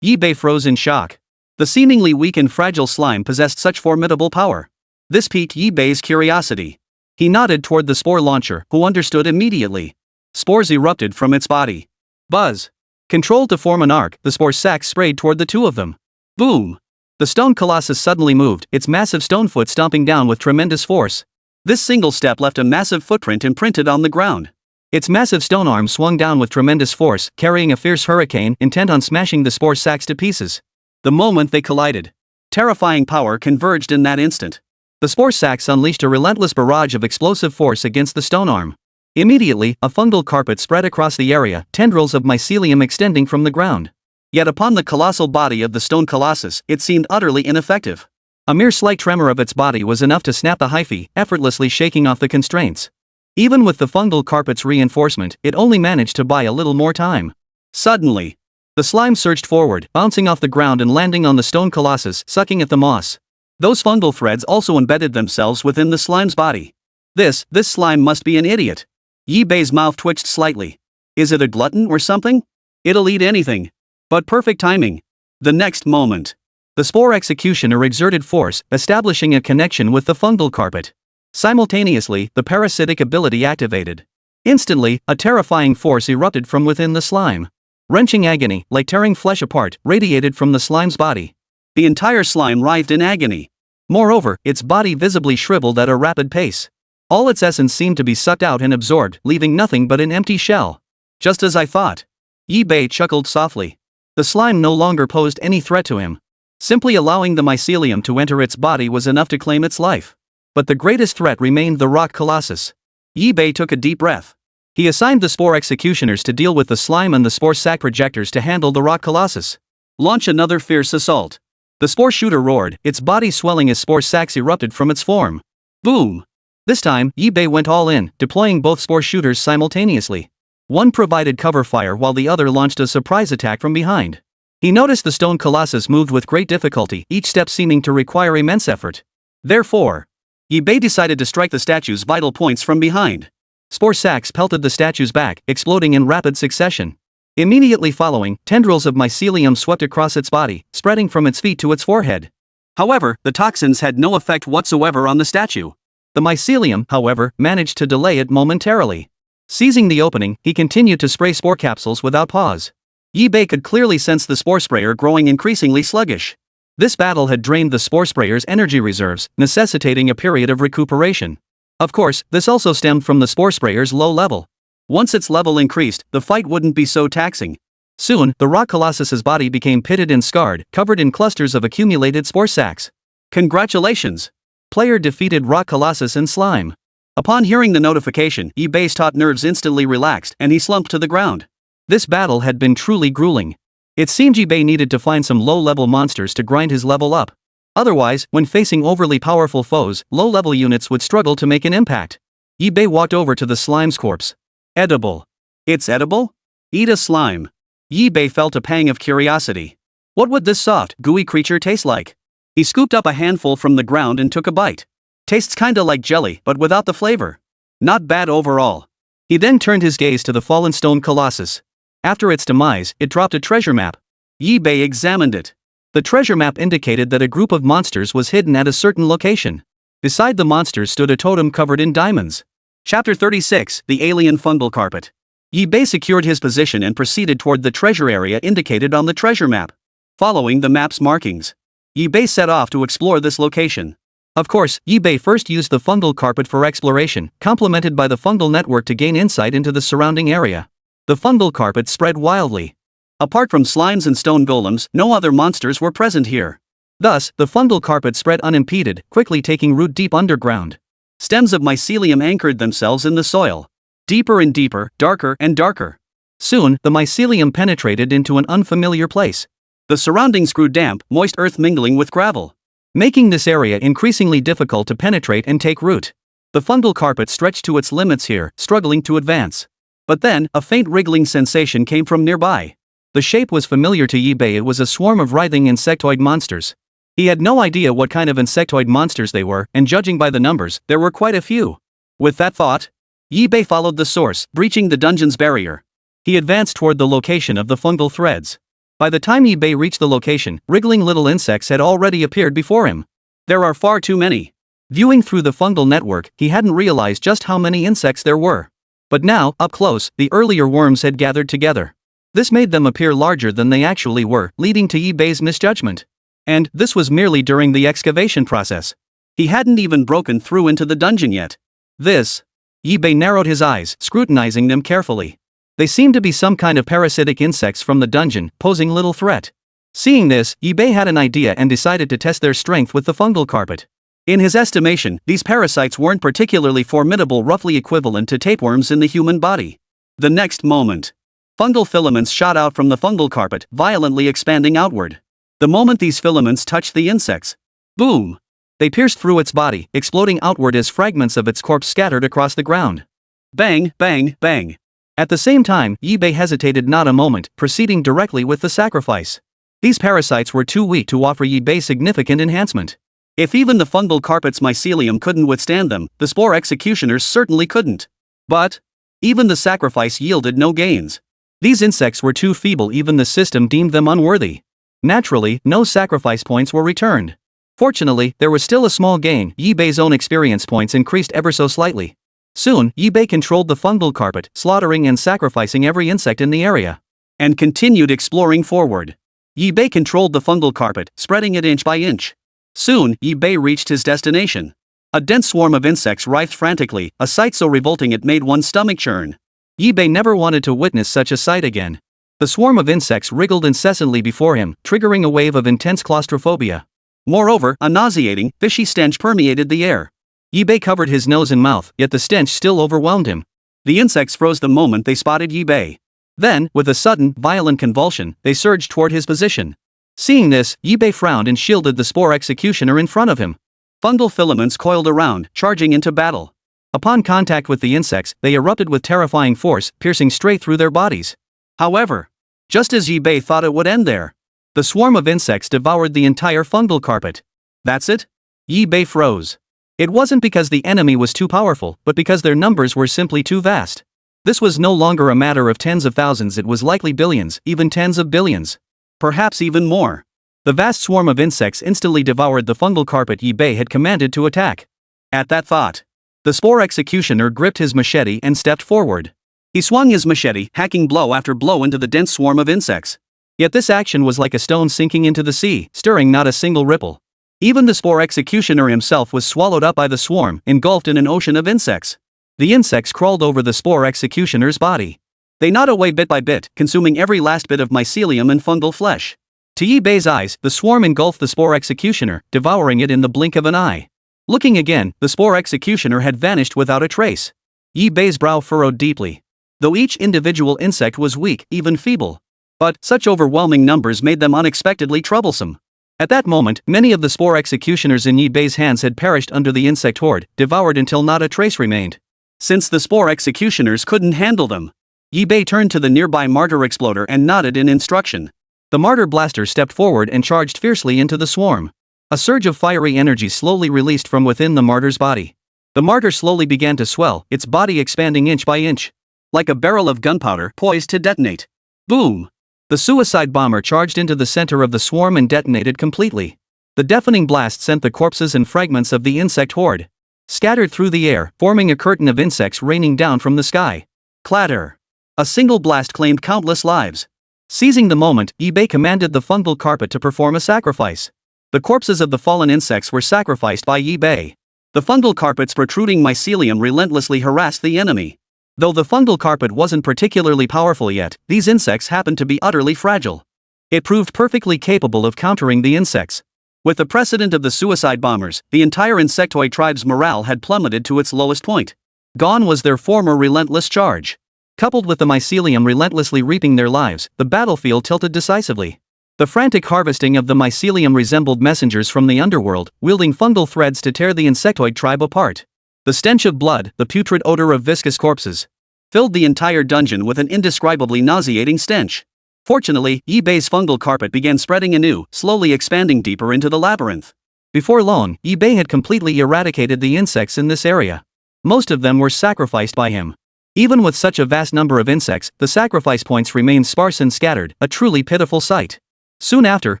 Yi-Bei froze in shock. The seemingly weak and fragile slime possessed such formidable power. This piqued Yi-Bei's curiosity. He nodded toward the spore launcher, who understood immediately. Spores erupted from its body. Buzz! Controlled to form an arc, the spore sac sprayed toward the two of them. Boom! The stone colossus suddenly moved, its massive stone foot stomping down with tremendous force. This single step left a massive footprint imprinted on the ground. Its massive stone arm swung down with tremendous force, carrying a fierce hurricane intent on smashing the spore sacs to pieces. The moment they collided, terrifying power converged in that instant. The spore sacs unleashed a relentless barrage of explosive force against the stone arm. Immediately, a fungal carpet spread across the area, tendrils of mycelium extending from the ground. Yet upon the colossal body of the stone colossus, it seemed utterly ineffective. A mere slight tremor of its body was enough to snap the hyphae, effortlessly shaking off the constraints. Even with the fungal carpet's reinforcement, it only managed to buy a little more time. Suddenly, the slime surged forward, bouncing off the ground and landing on the stone colossus, sucking at the moss. Those fungal threads also embedded themselves within the slime's body. This slime must be an idiot. Yi-Bei's mouth twitched slightly. Is it a glutton or something? It'll eat anything. But perfect timing. The next moment, the Spore Executioner exerted force, establishing a connection with the fungal carpet. Simultaneously, the parasitic ability activated. Instantly, a terrifying force erupted from within the slime. Wrenching agony, like tearing flesh apart, radiated from the slime's body. The entire slime writhed in agony. Moreover, its body visibly shriveled at a rapid pace. All its essence seemed to be sucked out and absorbed, leaving nothing but an empty shell. Just as I thought. Yi-Bei chuckled softly. The slime no longer posed any threat to him. Simply allowing the mycelium to enter its body was enough to claim its life. But the greatest threat remained the rock colossus. Yi-Bei took a deep breath. He assigned the Spore Executioners to deal with the slime and the spore sac projectors to handle the rock colossus. Launch another fierce assault. The spore shooter roared, its body swelling as spore sacs erupted from its form. Boom! This time, Yi-Bei went all in, deploying both spore shooters simultaneously. One provided cover fire while the other launched a surprise attack from behind. He noticed the stone colossus moved with great difficulty, each step seeming to require immense effort. Therefore, Yibei decided to strike the statue's vital points from behind. Spore sacs pelted the statue's back, exploding in rapid succession. Immediately following, tendrils of mycelium swept across its body, spreading from its feet to its forehead. However, the toxins had no effect whatsoever on the statue. The mycelium, however, managed to delay it momentarily. Seizing the opening, he continued to spray spore capsules without pause. Yibei could clearly sense the spore sprayer growing increasingly sluggish. This battle had drained the spore sprayer's energy reserves, necessitating a period of recuperation. Of course, this also stemmed from the spore sprayer's low level. Once its level increased, the fight wouldn't be so taxing. Soon, the rock colossus's body became pitted and scarred, covered in clusters of accumulated spore sacs. Congratulations! Player defeated rock colossus and slime. Upon hearing the notification, Yibei's taut nerves instantly relaxed and he slumped to the ground. This battle had been truly grueling. It seemed Yibei needed to find some low-level monsters to grind his level up. Otherwise, when facing overly powerful foes, low-level units would struggle to make an impact. Yibei walked over to the slime's corpse. Edible. It's edible? Eat a slime. Yibei felt a pang of curiosity. What would this soft, gooey creature taste like? He scooped up a handful from the ground and took a bite. Tastes kinda like jelly, but without the flavor. Not bad overall. He then turned his gaze to the fallen stone colossus. After its demise, it dropped a treasure map. Yibei examined it. The treasure map indicated that a group of monsters was hidden at a certain location. Beside the monsters stood a totem covered in diamonds. Chapter 36, The Alien Fungal Carpet. Yibei secured his position and proceeded toward the treasure area indicated on the treasure map. Following the map's markings, Yibei set off to explore this location. Of course, Yibei first used the fungal carpet for exploration, complemented by the fungal network to gain insight into the surrounding area. The fungal carpet spread wildly. Apart from slimes and stone golems, no other monsters were present here. Thus, the fungal carpet spread unimpeded, quickly taking root deep underground. Stems of mycelium anchored themselves in the soil. Deeper and deeper, darker and darker. Soon, the mycelium penetrated into an unfamiliar place. The surroundings grew damp, moist earth mingling with gravel, making this area increasingly difficult to penetrate and take root. The fungal carpet stretched to its limits here, struggling to advance. But then, a faint wriggling sensation came from nearby. The shape was familiar to Yibei. It was a swarm of writhing insectoid monsters. He had no idea what kind of insectoid monsters they were, and judging by the numbers, there were quite a few. With that thought, Yibei followed the source, breaching the dungeon's barrier. He advanced toward the location of the fungal threads. By the time Yibei reached the location, wriggling little insects had already appeared before him. There are far too many. Viewing through the fungal network, he hadn't realized just how many insects there were. But now, up close, the earlier worms had gathered together. This made them appear larger than they actually were, leading to Yibei's misjudgment. And this was merely during the excavation process. He hadn't even broken through into the dungeon yet. Yibei narrowed his eyes, scrutinizing them carefully. They seemed to be some kind of parasitic insects from the dungeon, posing little threat. Seeing this, Yibei had an idea and decided to test their strength with the fungal carpet. In his estimation, these parasites weren't particularly formidable, roughly equivalent to tapeworms in the human body. The next moment, fungal filaments shot out from the fungal carpet, violently expanding outward. The moment these filaments touched the insects, boom! They pierced through its body, exploding outward as fragments of its corpse scattered across the ground. Bang, bang, bang. At the same time, Yibei hesitated not a moment, proceeding directly with the sacrifice. These parasites were too weak to offer Yibei significant enhancement. If even the fungal carpet's mycelium couldn't withstand them, the Spore Executioners certainly couldn't. But even the sacrifice yielded no gains. These insects were too feeble, even the system deemed them unworthy. Naturally, no sacrifice points were returned. Fortunately, there was still a small gain. Yibei's own experience points increased ever so slightly. Soon, Yibei controlled the fungal carpet, slaughtering and sacrificing every insect in the area. And continued exploring forward. Yibei controlled the fungal carpet, spreading it inch by inch. Soon, Yibei reached his destination. A dense swarm of insects writhed frantically, a sight so revolting it made one's stomach churn. Yibei never wanted to witness such a sight again. The swarm of insects wriggled incessantly before him, triggering a wave of intense claustrophobia. Moreover, a nauseating, fishy stench permeated the air. Yibei covered his nose and mouth, yet the stench still overwhelmed him. The insects froze the moment they spotted Yibei. Then, with a sudden, violent convulsion, they surged toward his position. Seeing this, Yibei frowned and shielded the Spore Executioner in front of him. Fungal filaments coiled around, charging into battle. Upon contact with the insects, they erupted with terrifying force, piercing straight through their bodies. However, just as Yibei thought it would end there, the swarm of insects devoured the entire fungal carpet. That's it? Yibei froze. It wasn't because the enemy was too powerful, but because their numbers were simply too vast. This was no longer a matter of tens of thousands, it was likely billions, even tens of billions. Perhaps even more. The vast swarm of insects instantly devoured the fungal carpet Yi-Bei had commanded to attack. At that thought, the Spore Executioner gripped his machete and stepped forward. He swung his machete, hacking blow after blow into the dense swarm of insects. Yet this action was like a stone sinking into the sea, stirring not a single ripple. Even the Spore Executioner himself was swallowed up by the swarm, engulfed in an ocean of insects. The insects crawled over the Spore Executioner's body. They gnawed away bit by bit, consuming every last bit of mycelium and fungal flesh. To Yi-Bei's eyes, the swarm engulfed the Spore Executioner, devouring it in the blink of an eye. Looking again, the Spore Executioner had vanished without a trace. Yi-Bei's brow furrowed deeply. Though each individual insect was weak, even feeble. But such overwhelming numbers made them unexpectedly troublesome. At that moment, many of the Spore Executioners in Yi-Bei's hands had perished under the insect horde, devoured until not a trace remained. Since the Spore Executioners couldn't handle them, Yi-Bei turned to the nearby Martyr Exploder and nodded in instruction. The Martyr Blaster stepped forward and charged fiercely into the swarm. A surge of fiery energy slowly released from within the Martyr's body. The Martyr slowly began to swell, its body expanding inch by inch. Like a barrel of gunpowder poised to detonate. Boom! The suicide bomber charged into the center of the swarm and detonated completely. The deafening blast sent the corpses and fragments of the insect horde scattered through the air, forming a curtain of insects raining down from the sky. Clatter! A single blast claimed countless lives. Seizing the moment, Yi-Bei commanded the fungal carpet to perform a sacrifice. The corpses of the fallen insects were sacrificed by Yi-Bei. The fungal carpet's protruding mycelium relentlessly harassed the enemy. Though the fungal carpet wasn't particularly powerful yet, these insects happened to be utterly fragile. It proved perfectly capable of countering the insects. With the precedent of the suicide bombers, the entire insectoid tribe's morale had plummeted to its lowest point. Gone was their former relentless charge. Coupled with the mycelium relentlessly reaping their lives, the battlefield tilted decisively. The frantic harvesting of the mycelium resembled messengers from the underworld, wielding fungal threads to tear the insectoid tribe apart. The stench of blood, the putrid odor of viscous corpses, filled the entire dungeon with an indescribably nauseating stench. Fortunately, Yi-Bei's fungal carpet began spreading anew, slowly expanding deeper into the labyrinth. Before long, Yi-Bei had completely eradicated the insects in this area. Most of them were sacrificed by him. Even with such a vast number of insects, the sacrifice points remained sparse and scattered, a truly pitiful sight. Soon after,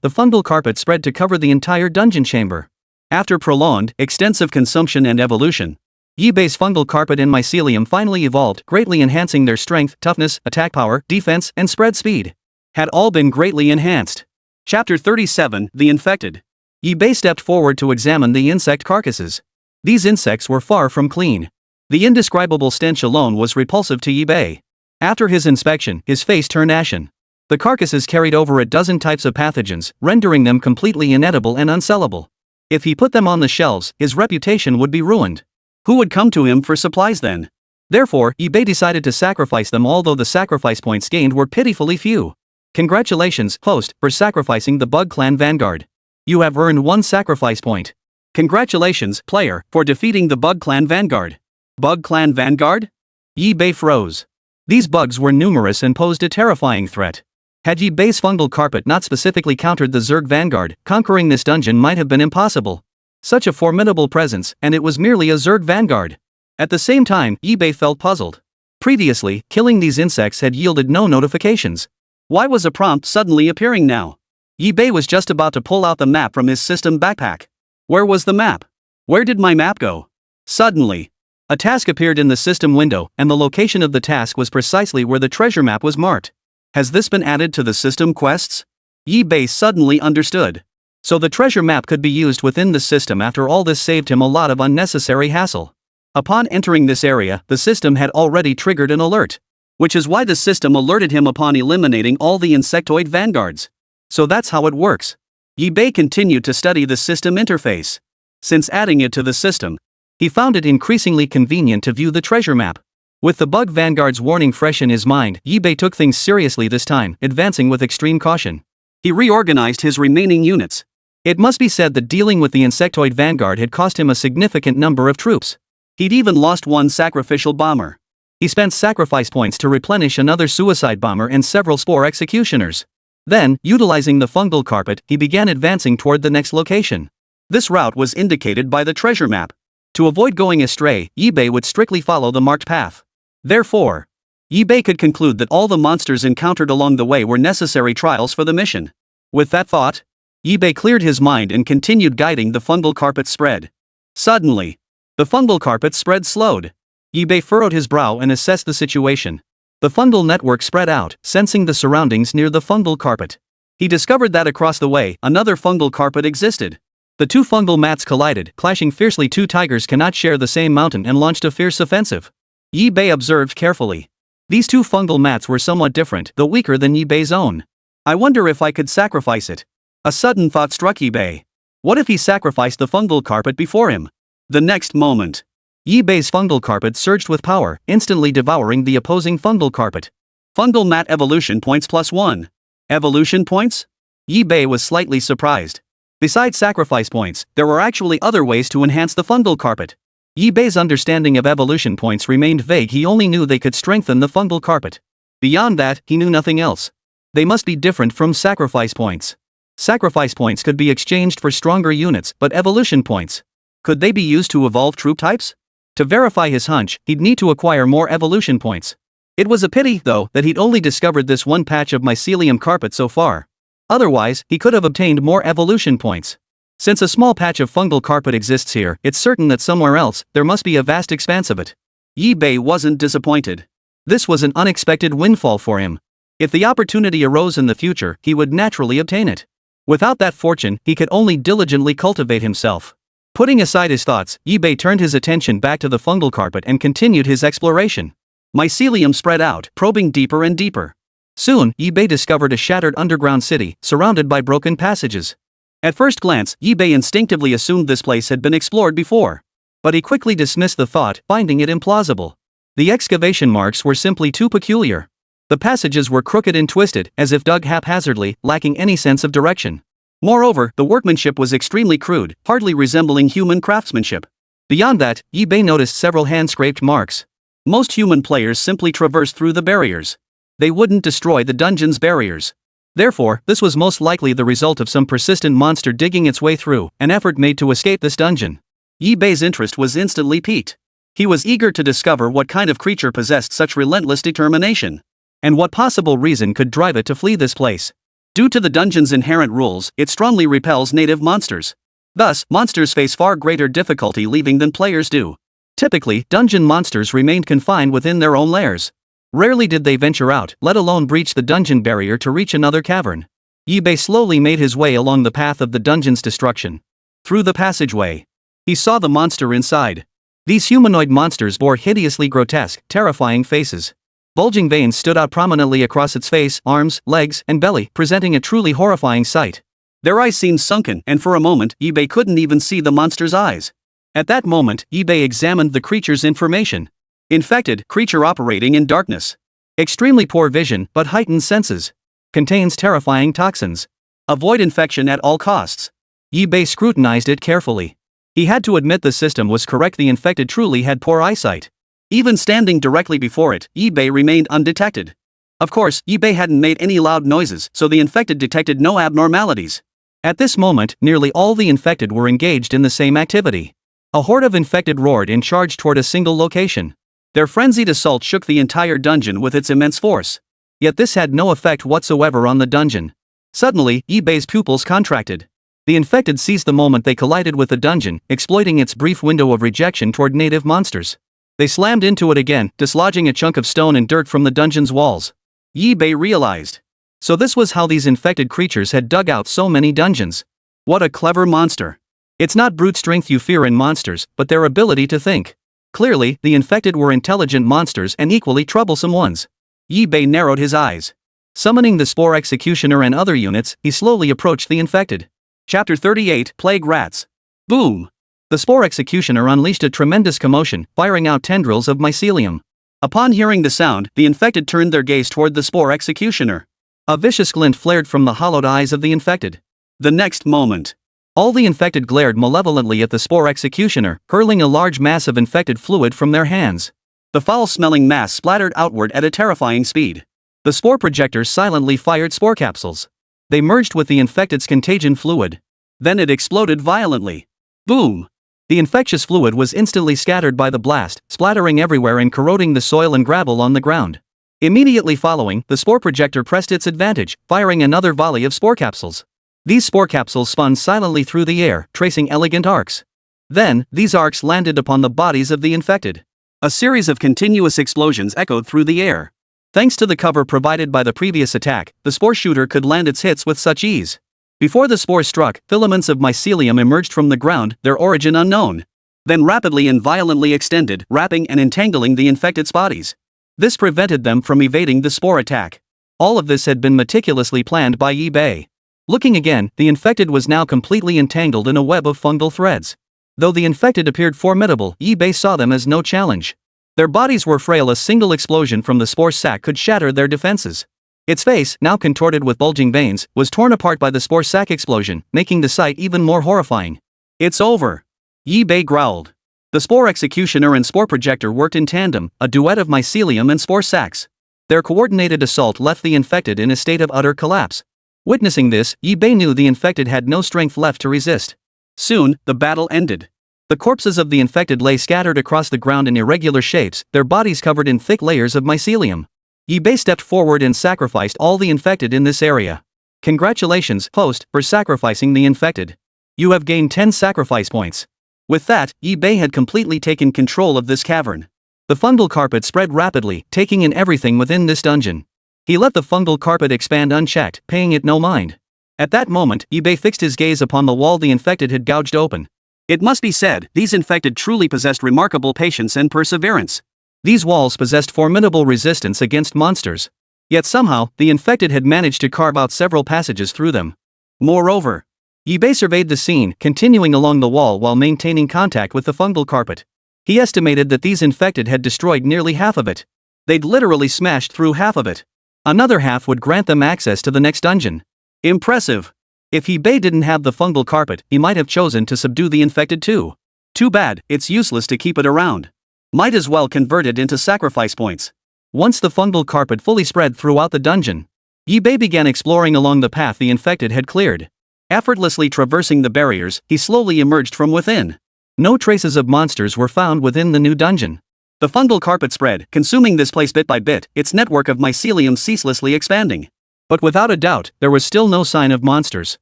the fungal carpet spread to cover the entire dungeon chamber. After prolonged, extensive consumption and evolution, Yi-Bei's fungal carpet and mycelium finally evolved, greatly enhancing their strength, toughness, attack power, defense, and spread speed. Had all been greatly enhanced. Chapter 37, The Infected. Yi-Bei stepped forward to examine the insect carcasses. These insects were far from clean. The indescribable stench alone was repulsive to Yi-Bei. After his inspection, his face turned ashen. The carcasses carried over a dozen types of pathogens, rendering them completely inedible and unsellable. If he put them on the shelves, his reputation would be ruined. Who would come to him for supplies then? Therefore, Yi-Bei decided to sacrifice them, although the sacrifice points gained were pitifully few. Congratulations, host, for sacrificing the Bug Clan Vanguard. You have earned 1 sacrifice point. Congratulations, player, for defeating the Bug Clan Vanguard. Bug Clan Vanguard? Yi-Bei froze. These bugs were numerous and posed a terrifying threat. Had Yi-Bei's fungal carpet not specifically countered the Zerg Vanguard, conquering this dungeon might have been impossible. Such a formidable presence, and it was merely a Zerg Vanguard. At the same time, Yi-Bei felt puzzled. Previously, killing these insects had yielded no notifications. Why was a prompt suddenly appearing now? Yi-Bei was just about to pull out the map from his system backpack. Where was the map? Where did my map go? Suddenly, a task appeared in the system window, and the location of the task was precisely where the treasure map was marked. Has this been added to the system quests? Yi-Bei suddenly understood. So the treasure map could be used within the system. After all, this saved him a lot of unnecessary hassle. Upon entering this area, the system had already triggered an alert. Which is why the system alerted him upon eliminating all the insectoid vanguards. So that's how it works. Yi-Bei continued to study the system interface. Since adding it to the system, he found it increasingly convenient to view the treasure map. With the bug vanguard's warning fresh in his mind, Yi-Bei took things seriously this time, advancing with extreme caution. He reorganized his remaining units. It must be said that dealing with the insectoid vanguard had cost him a significant number of troops. He'd even lost 1 sacrificial bomber. He spent sacrifice points to replenish another suicide bomber and several Spore Executioners. Then, utilizing the fungal carpet, he began advancing toward the next location. This route was indicated by the treasure map. To avoid going astray, eBay would strictly follow the marked path. Therefore, eBay could conclude that all the monsters encountered along the way were necessary trials for the mission. With that thought, eBay cleared his mind and continued guiding the fungal carpet's spread. Suddenly, the fungal carpet spread slowed. eBay furrowed his brow and assessed the situation. The fungal network spread out, sensing the surroundings near the fungal carpet. He discovered that across the way, another fungal carpet existed. The two fungal mats collided, clashing fiercely. Two tigers cannot share the same mountain, and launched a fierce offensive. eBay observed carefully. These two fungal mats were somewhat different, though weaker than eBay's own. I wonder if I could sacrifice it. A sudden thought struck eBay. What if he sacrificed the fungal carpet before him? The next moment, eBay's fungal carpet surged with power, instantly devouring the opposing fungal carpet. Fungal mat evolution points +1. Evolution points? eBay was slightly surprised. Besides sacrifice points, there were actually other ways to enhance the fungal carpet. eBay's understanding of evolution points remained vague. He only knew they could strengthen the fungal carpet. Beyond that, he knew nothing else. They must be different from sacrifice points. Sacrifice points could be exchanged for stronger units, but evolution points, could they be used to evolve troop types? To verify his hunch, he'd need to acquire more evolution points. It was a pity, though, that he'd only discovered this one patch of mycelium carpet so far. Otherwise, he could have obtained more evolution points. Since a small patch of fungal carpet exists here, it's certain that somewhere else, there must be a vast expanse of it. eBay wasn't disappointed. This was an unexpected windfall for him. If the opportunity arose in the future, he would naturally obtain it. Without that fortune, he could only diligently cultivate himself. Putting aside his thoughts, eBay turned his attention back to the fungal carpet and continued his exploration. Mycelium spread out, probing deeper and deeper. Soon, eBay discovered a shattered underground city, surrounded by broken passages. At first glance, eBay instinctively assumed this place had been explored before. But he quickly dismissed the thought, finding it implausible. The excavation marks were simply too peculiar. The passages were crooked and twisted, as if dug haphazardly, lacking any sense of direction. Moreover, the workmanship was extremely crude, hardly resembling human craftsmanship. Beyond that, eBay noticed several hand-scraped marks. Most human players simply traversed through the barriers. They wouldn't destroy the dungeon's barriers. Therefore, this was most likely the result of some persistent monster digging its way through, an effort made to escape this dungeon. eBay's interest was instantly piqued. He was eager to discover what kind of creature possessed such relentless determination, and what possible reason could drive it to flee this place. Due to the dungeon's inherent rules, it strongly repels native monsters. Thus, monsters face far greater difficulty leaving than players do. Typically, dungeon monsters remained confined within their own lairs. Rarely did they venture out, let alone breach the dungeon barrier to reach another cavern. eBay slowly made his way along the path of the dungeon's destruction. Through the passageway, he saw the monster inside. These humanoid monsters bore hideously grotesque, terrifying faces. Bulging veins stood out prominently across its face, arms, legs, and belly, presenting a truly horrifying sight. Their eyes seemed sunken, and for a moment, eBay couldn't even see the monster's eyes. At that moment, eBay examined the creature's information. Infected, creature operating in darkness. Extremely poor vision, but heightened senses. Contains terrifying toxins. Avoid infection at all costs. eBay scrutinized it carefully. He had to admit the system was correct. The infected truly had poor eyesight. Even standing directly before it, eBay remained undetected. Of course, eBay hadn't made any loud noises, so the infected detected no abnormalities. At this moment, nearly all the infected were engaged in the same activity. A horde of infected roared and charged toward a single location. Their frenzied assault shook the entire dungeon with its immense force. Yet this had no effect whatsoever on the dungeon. Suddenly, eBay's pupils contracted. The infected seized the moment they collided with the dungeon, exploiting its brief window of rejection toward native monsters. They slammed into it again, dislodging a chunk of stone and dirt from the dungeon's walls. eBay realized. So this was how these infected creatures had dug out so many dungeons. What a clever monster. It's not brute strength you fear in monsters, but their ability to think. Clearly, the infected were intelligent monsters and equally troublesome ones. eBay narrowed his eyes. Summoning the Spore Executioner and other units, he slowly approached the infected. Chapter 38, Plague Rats. Boom! The Spore Executioner unleashed a tremendous commotion, firing out tendrils of mycelium. Upon hearing the sound, the infected turned their gaze toward the Spore Executioner. A vicious glint flared from the hollowed eyes of the infected. The next moment, all the infected glared malevolently at the Spore Executioner, hurling a large mass of infected fluid from their hands. The foul-smelling mass splattered outward at a terrifying speed. The spore projectors silently fired spore capsules. They merged with the infected's contagion fluid. Then it exploded violently. Boom! The infectious fluid was instantly scattered by the blast, splattering everywhere and corroding the soil and gravel on the ground. Immediately following, the spore projector pressed its advantage, firing another volley of spore capsules. These spore capsules spun silently through the air, tracing elegant arcs. Then, these arcs landed upon the bodies of the infected. A series of continuous explosions echoed through the air. Thanks to the cover provided by the previous attack, the spore shooter could land its hits with such ease. Before the spore struck, filaments of mycelium emerged from the ground, their origin unknown. Then rapidly and violently extended, wrapping and entangling the infected's bodies. This prevented them from evading the spore attack. All of this had been meticulously planned by eBay. Looking again, the infected was now completely entangled in a web of fungal threads. Though the infected appeared formidable, eBay saw them as no challenge. Their bodies were frail, a single explosion from the spore sac could shatter their defenses. Its face, now contorted with bulging veins, was torn apart by the spore sac explosion, making the sight even more horrifying. "It's over," eBay growled. The Spore Executioner and Spore Projector worked in tandem, a duet of mycelium and spore sacs. Their coordinated assault left the infected in a state of utter collapse. Witnessing this, eBay knew the infected had no strength left to resist. Soon, the battle ended. The corpses of the infected lay scattered across the ground in irregular shapes, their bodies covered in thick layers of mycelium. eBay stepped forward and sacrificed all the infected in this area. Congratulations, host, for sacrificing the infected. You have gained 10 sacrifice points. With that, eBay had completely taken control of this cavern. The fungal carpet spread rapidly, taking in everything within this dungeon. He let the fungal carpet expand unchecked, paying it no mind. At that moment, eBay fixed his gaze upon the wall the infected had gouged open. It must be said, these infected truly possessed remarkable patience and perseverance. These walls possessed formidable resistance against monsters. Yet somehow, the infected had managed to carve out several passages through them. Moreover, eBay surveyed the scene, continuing along the wall while maintaining contact with the fungal carpet. He estimated that these infected had destroyed nearly half of it. They'd literally smashed through half of it. Another half would grant them access to the next dungeon. Impressive. If eBay didn't have the fungal carpet, he might have chosen to subdue the infected too. Too bad, it's useless to keep it around. Might as well convert it into sacrifice points. Once the fungal carpet fully spread throughout the dungeon, eBay began exploring along the path the infected had cleared. Effortlessly traversing the barriers, he slowly emerged from within. No traces of monsters were found within the new dungeon. The fungal carpet spread, consuming this place bit by bit, its network of mycelium ceaselessly expanding. But without a doubt, there was still no sign of monsters.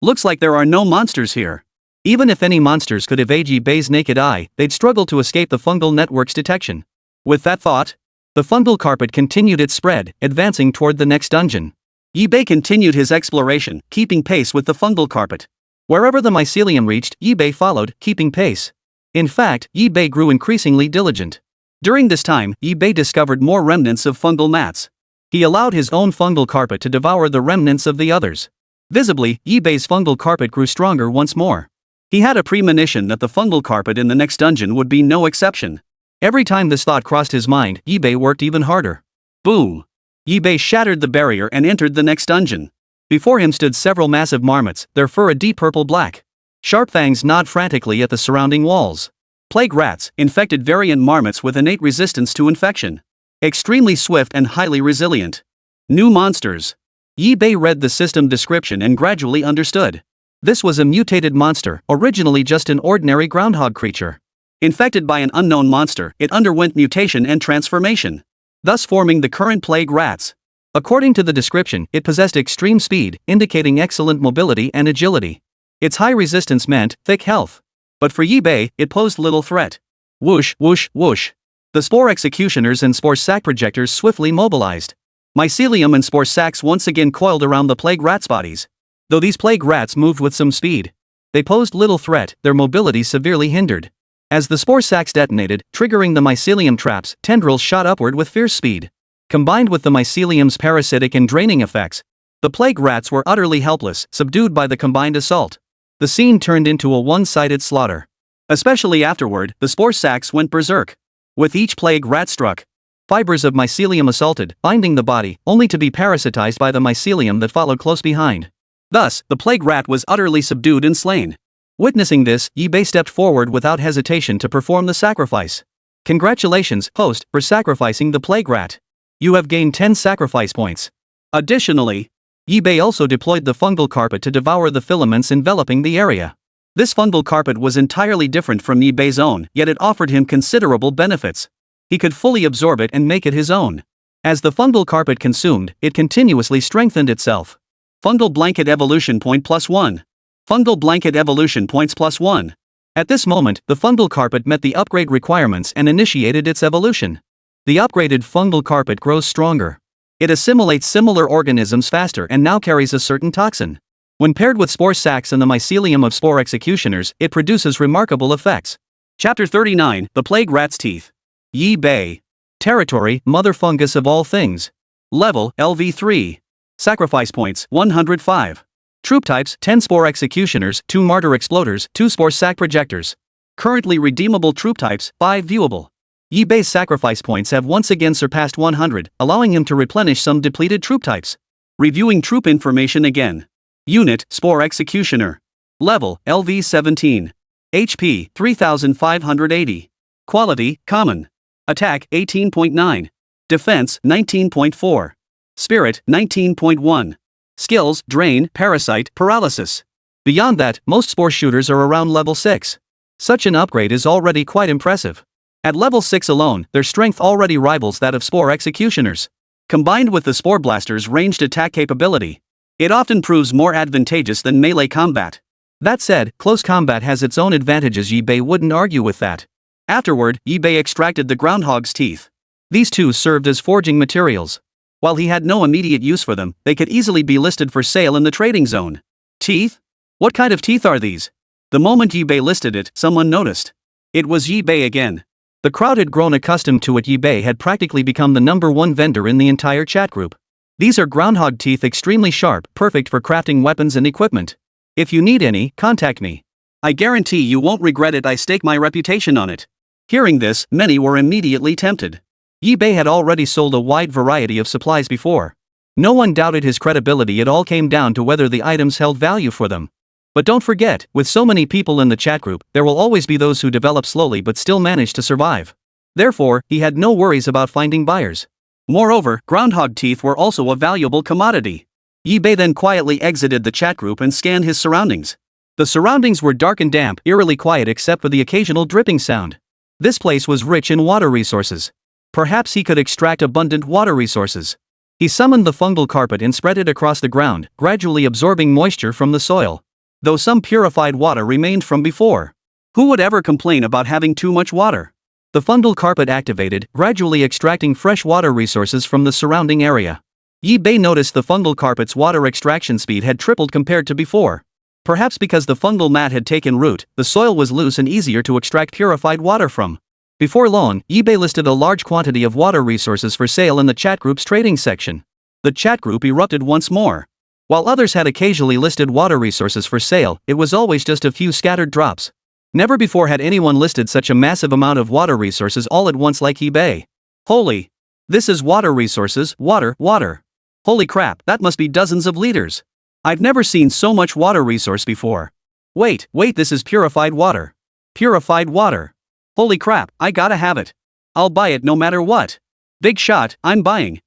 Looks like there are no monsters here. Even if any monsters could evade eBay's naked eye, they'd struggle to escape the fungal network's detection. With that thought, the fungal carpet continued its spread, advancing toward the next dungeon. eBay continued his exploration, keeping pace with the fungal carpet. Wherever the mycelium reached, eBay followed, keeping pace. In fact, eBay grew increasingly diligent. During this time, eBay discovered more remnants of fungal mats. He allowed his own fungal carpet to devour the remnants of the others. Visibly, eBay's fungal carpet grew stronger once more. He had a premonition that the fungal carpet in the next dungeon would be no exception. Every time this thought crossed his mind, eBay worked even harder. Boom! eBay shattered the barrier and entered the next dungeon. Before him stood several massive marmots, their fur a deep purple-black. Sharp fangs gnawed frantically at the surrounding walls. Plague rats, infected variant marmots with innate resistance to infection. Extremely swift and highly resilient. New monsters. eBay read the system description and gradually understood. This was a mutated monster, originally just an ordinary groundhog creature. Infected by an unknown monster, it underwent mutation and transformation, thus forming the current plague rats. According to the description, it possessed extreme speed, indicating excellent mobility and agility. Its high resistance meant thick health. But for eBay, it posed little threat. Whoosh, whoosh, whoosh. The Spore Executioners and Spore Sac projectors swiftly mobilized. Mycelium and spore sacs once again coiled around the plague rats' bodies. Though these plague rats moved with some speed, they posed little threat, their mobility severely hindered. As the spore sacs detonated, triggering the mycelium traps, tendrils shot upward with fierce speed. Combined with the mycelium's parasitic and draining effects, the plague rats were utterly helpless, subdued by the combined assault. The scene turned into a one-sided slaughter. Especially afterward, the spore sacs went berserk. With each plague rat struck, fibers of mycelium assaulted, binding the body, only to be parasitized by the mycelium that followed close behind. Thus, the plague rat was utterly subdued and slain. Witnessing this, eBay stepped forward without hesitation to perform the sacrifice. Congratulations, host, for sacrificing the plague rat. You have gained 10 sacrifice points. Additionally, eBay also deployed the fungal carpet to devour the filaments enveloping the area. This fungal carpet was entirely different from eBay's own, yet it offered him considerable benefits. He could fully absorb it and make it his own. As the fungal carpet consumed, it continuously strengthened itself. Fungal blanket evolution point +1. Fungal blanket evolution points +1. At this moment, the fungal carpet met the upgrade requirements and initiated its evolution. The upgraded fungal carpet grows stronger. It assimilates similar organisms faster and now carries a certain toxin. When paired with spore sacs and the mycelium of Spore Executioners, it produces remarkable effects. Chapter 39, The Plague Rat's Teeth. Yi Bei. Territory, Mother Fungus of all things. Level, LV3. Sacrifice points, 105. Troop types, 10 Spore Executioners, 2 Martyr Exploders, 2 Spore Sac Projectors. Currently redeemable troop types, 5 viewable. Yi Bei's sacrifice points have once again surpassed 100, allowing him to replenish some depleted troop types. Reviewing troop information again. Unit, Spore Executioner. Level, LV17. HP, 3580. Quality, Common. Attack, 18.9. Defense, 19.4. Spirit, 19.1. Skills, Drain, Parasite, Paralysis. Beyond that, most Spore shooters are around level 6. Such an upgrade is already quite impressive. At level 6 alone, their strength already rivals that of Spore Executioners. Combined with the Spore Blaster's ranged attack capability, it often proves more advantageous than melee combat. That said, close combat has its own advantages. Yi Bei wouldn't argue with that. Afterward, Yi Bei extracted the groundhog's teeth. These two served as forging materials. While he had no immediate use for them, they could easily be listed for sale in the trading zone. Teeth? What kind of teeth are these? The moment Yi Bei listed it, someone noticed. It was Yi Bei again. The crowd had grown accustomed to it. Yi Bei had practically become the #1 vendor in the entire chat group. These are groundhog teeth, extremely sharp, perfect for crafting weapons and equipment. If you need any, contact me. I guarantee you won't regret it. I stake my reputation on it. Hearing this, many were immediately tempted. Yi Bei had already sold a wide variety of supplies before. No one doubted his credibility. It all came down to whether the items held value for them. But don't forget, with so many people in the chat group, there will always be those who develop slowly but still manage to survive. Therefore, he had no worries about finding buyers. Moreover, groundhog teeth were also a valuable commodity. Yi Bei then quietly exited the chat group and scanned his surroundings. The surroundings were dark and damp, eerily quiet except for the occasional dripping sound. This place was rich in water resources. Perhaps he could extract abundant water resources. He summoned the fungal carpet and spread it across the ground, gradually absorbing moisture from the soil. Though some purified water remained from before. Who would ever complain about having too much water? The fungal carpet activated, gradually extracting fresh water resources from the surrounding area. Yi Bei noticed the fungal carpet's water extraction speed had tripled compared to before. Perhaps because the fungal mat had taken root, the soil was loose and easier to extract purified water from. Before long, Yi Bei listed a large quantity of water resources for sale in the chat group's trading section. The chat group erupted once more. While others had occasionally listed water resources for sale, it was always just a few scattered drops. Never before had anyone listed such a massive amount of water resources all at once like Yi Bei. Holy! This is water resources, water. Holy crap, that must be dozens of liters. I've never seen so much water resource before. Wait, this is purified water. Purified water. Holy crap, I gotta have it. I'll buy it no matter what. Big shot, I'm buying.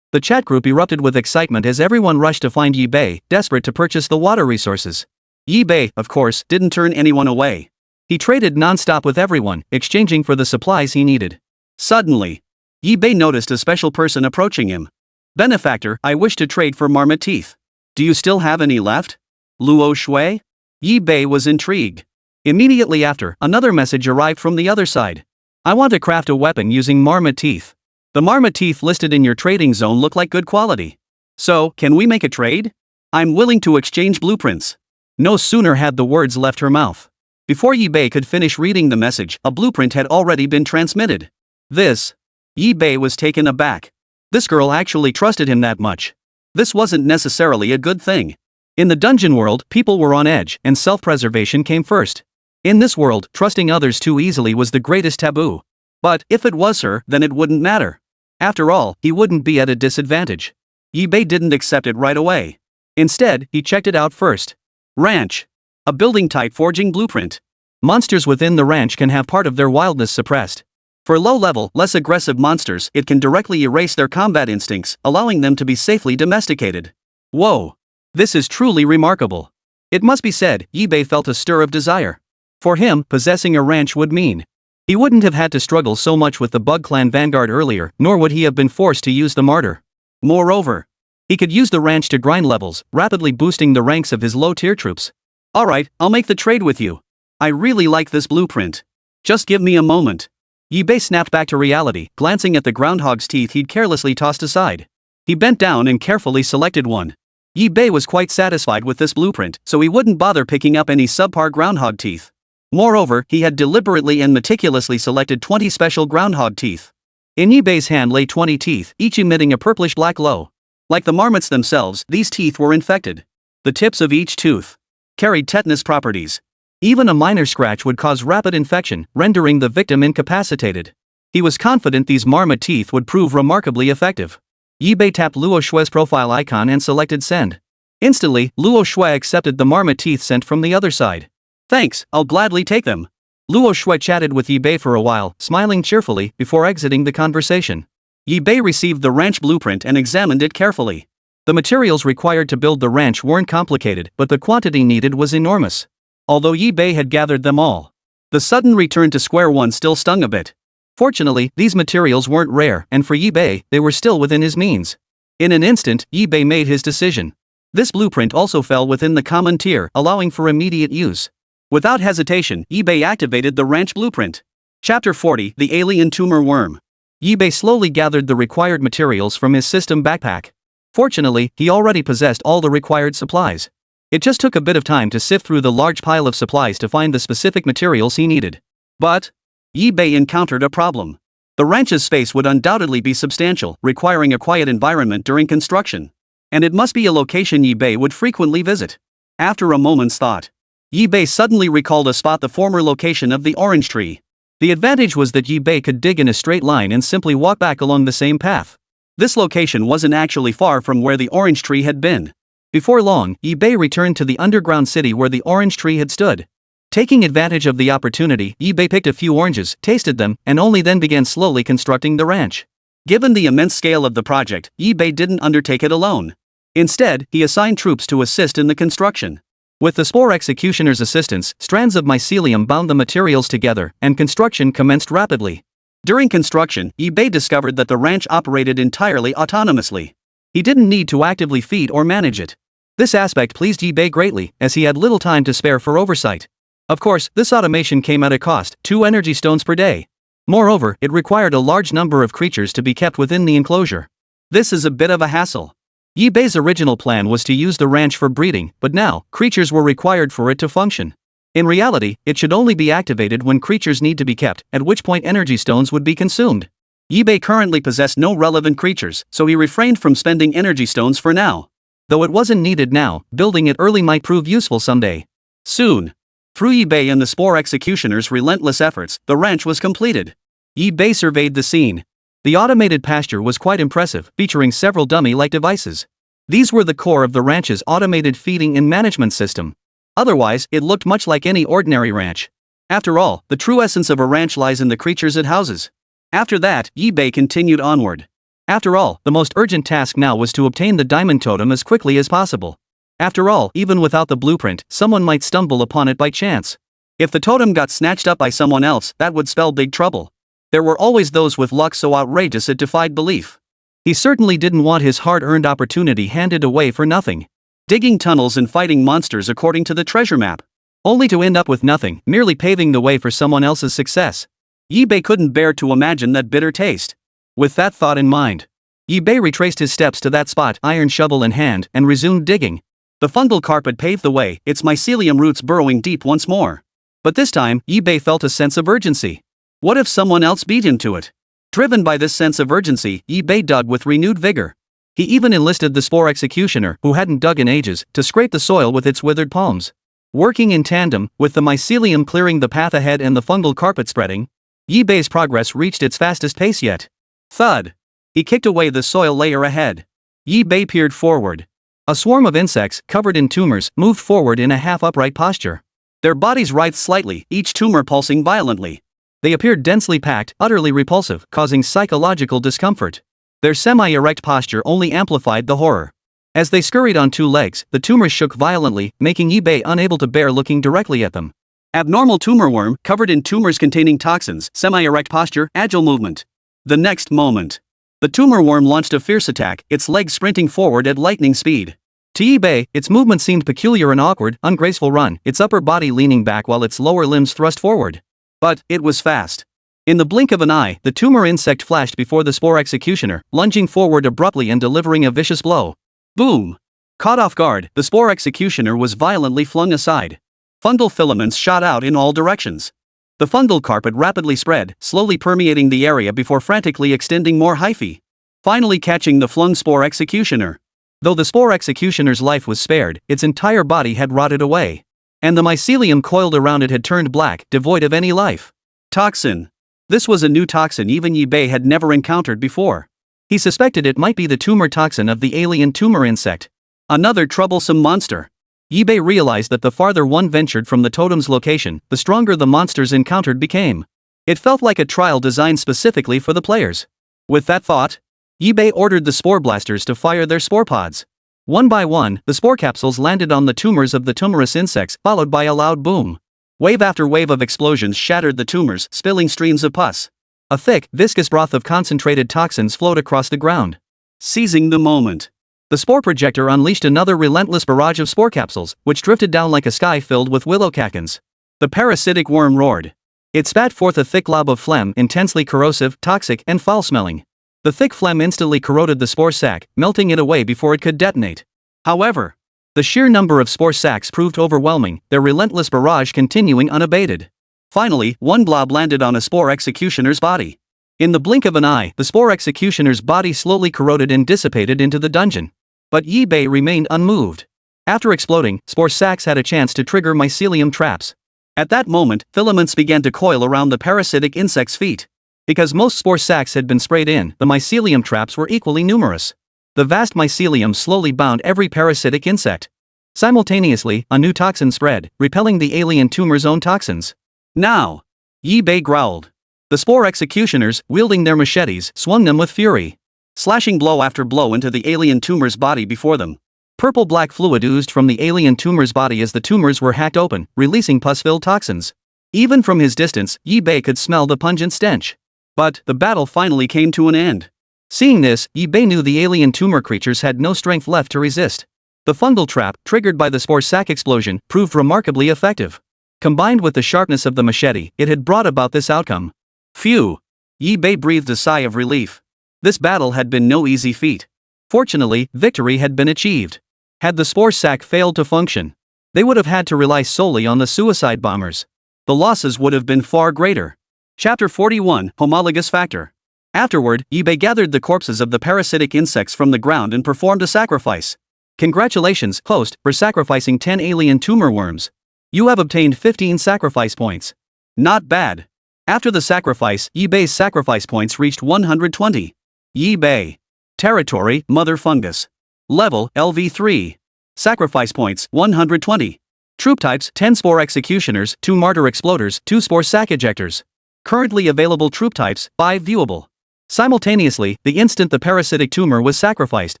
The chat group erupted with excitement as everyone rushed to find Yi Bei, desperate to purchase the water resources. Yi Bei, of course, didn't turn anyone away. He traded non-stop with everyone, exchanging for the supplies he needed. Suddenly, Yi Bei noticed a special person approaching him. Benefactor, I wish to trade for marmot teeth. Do you still have any left? Luo Shui? Yi Bei was intrigued. Immediately after, another message arrived from the other side. I want to craft a weapon using marmot teeth. The marmot teeth listed in your trading zone look like good quality. So, can we make a trade? I'm willing to exchange blueprints. No sooner had the words left her mouth. Before Yi Bei could finish reading the message, a blueprint had already been transmitted. Yi Bei was taken aback. This girl actually trusted him that much. This wasn't necessarily a good thing. In the dungeon world, people were on edge, and self-preservation came first. In this world, trusting others too easily was the greatest taboo. But, if it was her, then it wouldn't matter. After all, he wouldn't be at a disadvantage. Yi Bei didn't accept it right away. Instead, he checked it out first. Ranch. A building-type forging blueprint. Monsters within the ranch can have part of their wildness suppressed. For low-level, less aggressive monsters, it can directly erase their combat instincts, allowing them to be safely domesticated. Whoa! This is truly remarkable. It must be said, Yi-Bei felt a stir of desire. For him, possessing a ranch would mean he wouldn't have had to struggle so much with the Bug Clan Vanguard earlier, nor would he have been forced to use the Martyr. Moreover, he could use the ranch to grind levels, rapidly boosting the ranks of his low-tier troops. Alright, I'll make the trade with you. I really like this blueprint. Just give me a moment. Yi-Bei snapped back to reality, glancing at the groundhog's teeth he'd carelessly tossed aside. He bent down and carefully selected one. Yi-Bei was quite satisfied with this blueprint, so he wouldn't bother picking up any subpar groundhog teeth. Moreover, he had deliberately and meticulously selected 20 special groundhog teeth. In Yi-Bei's hand lay 20 teeth, each emitting a purplish-black glow. Like the marmots themselves, these teeth were infected. The tips of each tooth carried tetanus properties. Even a minor scratch would cause rapid infection, rendering the victim incapacitated. He was confident these marmot teeth would prove remarkably effective. Yi-Bei tapped Luo Shue's profile icon and selected send. Instantly, Luo Shue accepted the marmot teeth sent from the other side. Thanks, I'll gladly take them. Luo Shue chatted with Yi-Bei for a while, smiling cheerfully, before exiting the conversation. Yi-Bei received the ranch blueprint and examined it carefully. The materials required to build the ranch weren't complicated, but the quantity needed was enormous. Although Yi-Bei had gathered them all, the sudden return to square one still stung a bit. Fortunately, these materials weren't rare, and for Yi-Bei, they were still within his means. In an instant, Yi-Bei made his decision. This blueprint also fell within the common tier, allowing for immediate use. Without hesitation, Yi-Bei activated the ranch blueprint. Chapter 40, The Alien Tumor Worm. Yi-Bei slowly gathered the required materials from his system backpack. Fortunately, he already possessed all the required supplies. It just took a bit of time to sift through the large pile of supplies to find the specific materials he needed. But Yi-Bei encountered a problem. The ranch's space would undoubtedly be substantial, requiring a quiet environment during construction. And it must be a location Yi-Bei would frequently visit. After a moment's thought, Yi-Bei suddenly recalled a spot, the former location of the orange tree. The advantage was that Yi-Bei could dig in a straight line and simply walk back along the same path. This location wasn't actually far from where the orange tree had been. Before long, Yi-Bei returned to the underground city where the orange tree had stood. Taking advantage of the opportunity, Yi-Bei picked a few oranges, tasted them, and only then began slowly constructing the ranch. Given the immense scale of the project, Yi-Bei didn't undertake it alone. Instead, he assigned troops to assist in the construction. With the Spore Executioners' assistance, strands of mycelium bound the materials together, and construction commenced rapidly. During construction, Yi-Bei discovered that the ranch operated entirely autonomously. He didn't need to actively feed or manage it. This aspect pleased Yi-Bei greatly, as he had little time to spare for oversight. Of course, this automation came at a cost, 2 energy stones per day. Moreover, it required a large number of creatures to be kept within the enclosure. This is a bit of a hassle. Yi-Bei's original plan was to use the ranch for breeding, but now, creatures were required for it to function. In reality, it should only be activated when creatures need to be kept, at which point energy stones would be consumed. Yi-Bei currently possessed no relevant creatures, so he refrained from spending energy stones for now. Though it wasn't needed now, building it early might prove useful someday. Soon. Through Yi-Bei and the Spore Executioners' relentless efforts, the ranch was completed. Yi-Bei surveyed the scene. The automated pasture was quite impressive, featuring several dummy-like devices. These were the core of the ranch's automated feeding and management system. Otherwise, it looked much like any ordinary ranch. After all, the true essence of a ranch lies in the creatures it houses. After that, Yi-Bei continued onward. After all, the most urgent task now was to obtain the diamond totem as quickly as possible. After all, even without the blueprint, someone might stumble upon it by chance. If the totem got snatched up by someone else, that would spell big trouble. There were always those with luck so outrageous it defied belief. He certainly didn't want his hard-earned opportunity handed away for nothing. Digging tunnels and fighting monsters according to the treasure map, only to end up with nothing, merely paving the way for someone else's success. Yi-Bei couldn't bear to imagine that bitter taste. With that thought in mind, Yi-Bei retraced his steps to that spot, iron shovel in hand, and resumed digging. The fungal carpet paved the way, its mycelium roots burrowing deep once more. But this time, Yi-Bei felt a sense of urgency. What if someone else beat him to it? Driven by this sense of urgency, Yi-Bei dug with renewed vigor. He even enlisted the Spore Executioner, who hadn't dug in ages, to scrape the soil with its withered palms. Working in tandem, with the mycelium clearing the path ahead and the fungal carpet spreading, Yi-Bei's progress reached its fastest pace yet. Thud! He kicked away the soil layer ahead. Yi-Bei peered forward. A swarm of insects, covered in tumors, moved forward in a half-upright posture. Their bodies writhed slightly, each tumor pulsing violently. They appeared densely packed, utterly repulsive, causing psychological discomfort. Their semi-erect posture only amplified the horror. As they scurried on two legs, the tumors shook violently, making eBay unable to bear looking directly at them. Abnormal tumor worm, covered in tumors containing toxins, semi-erect posture, agile movement. The next moment, the tumor worm launched a fierce attack, its legs sprinting forward at lightning speed. To eBay, its movement seemed peculiar and awkward, ungraceful run, its upper body leaning back while its lower limbs thrust forward. But it was fast. In the blink of an eye, the tumor insect flashed before the Spore Executioner, lunging forward abruptly and delivering a vicious blow. Boom! Caught off guard, the Spore Executioner was violently flung aside. Fungal filaments shot out in all directions. The fungal carpet rapidly spread, slowly permeating the area before frantically extending more hyphae, finally catching the flung Spore Executioner. Though the Spore Executioner's life was spared, its entire body had rotted away. And the mycelium coiled around it had turned black, devoid of any life. Toxin. This was a new toxin even eBay had never encountered before. He suspected it might be the tumor toxin of the alien tumor insect. Another troublesome monster. eBay realized that the farther one ventured from the totem's location, the stronger the monsters encountered became. It felt like a trial designed specifically for the players. With that thought, eBay ordered the spore blasters to fire their spore pods. One by one, the spore capsules landed on the tumors of the tumorous insects, followed by a loud boom. Wave after wave of explosions shattered the tumors, spilling streams of pus. A thick, viscous broth of concentrated toxins flowed across the ground. Seizing the moment, the spore projector unleashed another relentless barrage of spore capsules, which drifted down like a sky filled with willow catkins. The parasitic worm roared. It spat forth a thick glob of phlegm, intensely corrosive, toxic, and foul-smelling. The thick phlegm instantly corroded the spore sac, melting it away before it could detonate. However, the sheer number of spore sacs proved overwhelming, their relentless barrage continuing unabated. Finally, one blob landed on a Spore Executioner's body. In the blink of an eye, the Spore Executioner's body slowly corroded and dissipated into the dungeon. But eBay remained unmoved. After exploding, spore sacs had a chance to trigger mycelium traps. At that moment, filaments began to coil around the parasitic insect's feet. Because most spore sacs had been sprayed in, the mycelium traps were equally numerous. The vast mycelium slowly bound every parasitic insect. Simultaneously, a new toxin spread, repelling the alien tumor's own toxins. Now! eBay growled. The Spore Executioners, wielding their machetes, swung them with fury, slashing blow after blow into the alien tumor's body before them. Purple-black fluid oozed from the alien tumor's body as the tumors were hacked open, releasing pus-filled toxins. Even from his distance, eBay could smell the pungent stench. But the battle finally came to an end. Seeing this, eBay knew the alien tumor creatures had no strength left to resist. The fungal trap, triggered by the spore sac explosion, proved remarkably effective. Combined with the sharpness of the machete, it had brought about this outcome. Phew! eBay breathed a sigh of relief. This battle had been no easy feat. Fortunately, victory had been achieved. Had the spore sac failed to function, they would have had to rely solely on the suicide bombers. The losses would have been far greater. Chapter 41, Homologous Factor. Afterward, eBay gathered the corpses of the parasitic insects from the ground and performed a sacrifice. Congratulations, host, for sacrificing 10 alien tumor worms. You have obtained 15 sacrifice points. Not bad. After the sacrifice, eBay's sacrifice points reached 120. eBay. Territory, Mother Fungus. Level, LV3. Sacrifice points, 120. Troop types, 10 Spore Executioners, 2 Martyr Exploders, 2 Spore Sac Ejectors. Currently available troop types, 5 viewable. Simultaneously, the instant the parasitic tumor was sacrificed,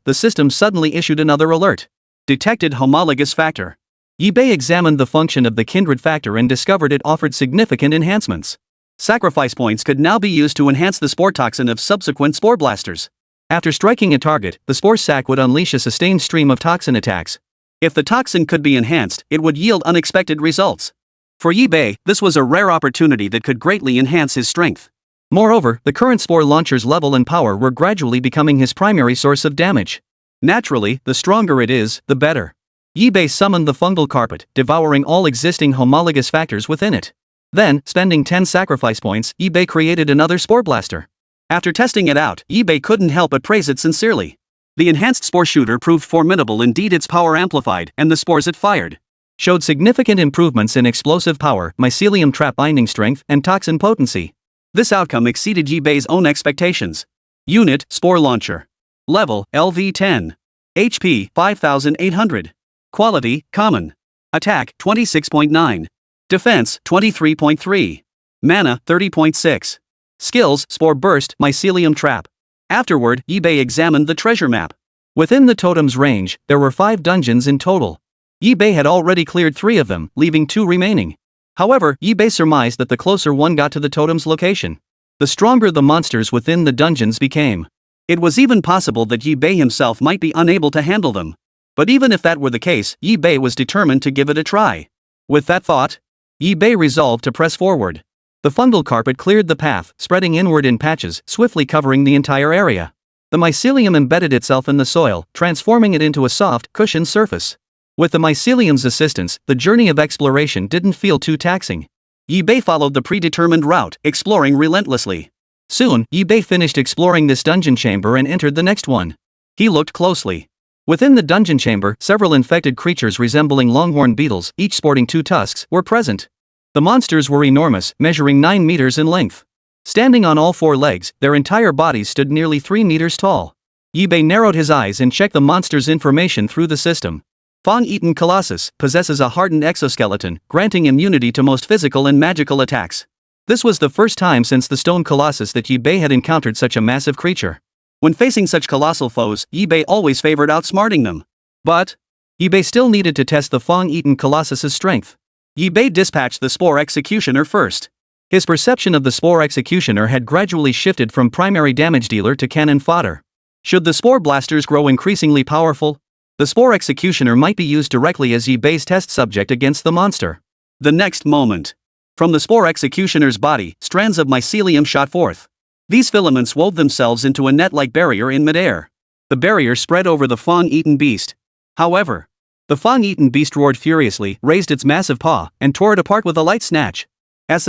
the system suddenly issued another alert. Detected homologous factor. eBay examined the function of the kindred factor and discovered it offered significant enhancements. Sacrifice points could now be used to enhance the spore toxin of subsequent spore blasters. After striking a target, the spore sac would unleash a sustained stream of toxin attacks. If the toxin could be enhanced, it would yield unexpected results. For eBay, this was a rare opportunity that could greatly enhance his strength. Moreover, the current spore launcher's level and power were gradually becoming his primary source of damage. Naturally, the stronger it is, the better. eBay summoned the fungal carpet, devouring all existing homologous factors within it. Then, spending 10 sacrifice points, eBay created another spore blaster. After testing it out, eBay couldn't help but praise it sincerely. The enhanced spore shooter proved formidable, indeed its power amplified, and the spores it fired showed significant improvements in explosive power, mycelium trap binding strength, and toxin potency. This outcome exceeded eBay's own expectations. Unit, Spore Launcher. Level, LV10. HP, 5800. Quality, Common. Attack, 26.9. Defense, 23.3. Mana, 30.6. Skills, Spore Burst, Mycelium Trap. Afterward, eBay examined the treasure map. Within the totem's range, there were 5 dungeons in total. Yi-Bei had already cleared 3 of them, leaving 2 remaining. However, Yi-Bei surmised that the closer one got to the totem's location, the stronger the monsters within the dungeons became. It was even possible that Yi-Bei himself might be unable to handle them. But even if that were the case, Yi-Bei was determined to give it a try. With that thought, Yi-Bei resolved to press forward. The fungal carpet cleared the path, spreading inward in patches, swiftly covering the entire area. The mycelium embedded itself in the soil, transforming it into a soft, cushioned surface. With the mycelium's assistance, the journey of exploration didn't feel too taxing. Yi-Bei followed the predetermined route, exploring relentlessly. Soon, Yi-Bei finished exploring this dungeon chamber and entered the next one. He looked closely. Within the dungeon chamber, several infected creatures resembling longhorn beetles, each sporting 2 tusks, were present. The monsters were enormous, measuring 9 meters in length. Standing on all 4 legs, their entire bodies stood nearly 3 meters tall. Yi-Bei narrowed his eyes and checked the monster's information through the system. Fang-eaten Colossus possesses a hardened exoskeleton, granting immunity to most physical and magical attacks. This was the first time since the Stone Colossus that Yi-Bei had encountered such a massive creature. When facing such colossal foes, Yi-Bei always favored outsmarting them. But Yi-Bei still needed to test the Fang-eaten Colossus's strength. Yi-Bei dispatched the Spore Executioner first. His perception of the Spore Executioner had gradually shifted from primary damage dealer to cannon fodder. Should the Spore Blasters grow increasingly powerful, the Spore Executioner might be used directly as Yi-Bei's test subject against the monster. The next moment, from the Spore Executioner's body, strands of mycelium shot forth. These filaments wove themselves into a net-like barrier in midair. The barrier spread over the Fang-eaten beast. However, the Fang-eaten beast roared furiously, raised its massive paw, and tore it apart with a light snatch. Each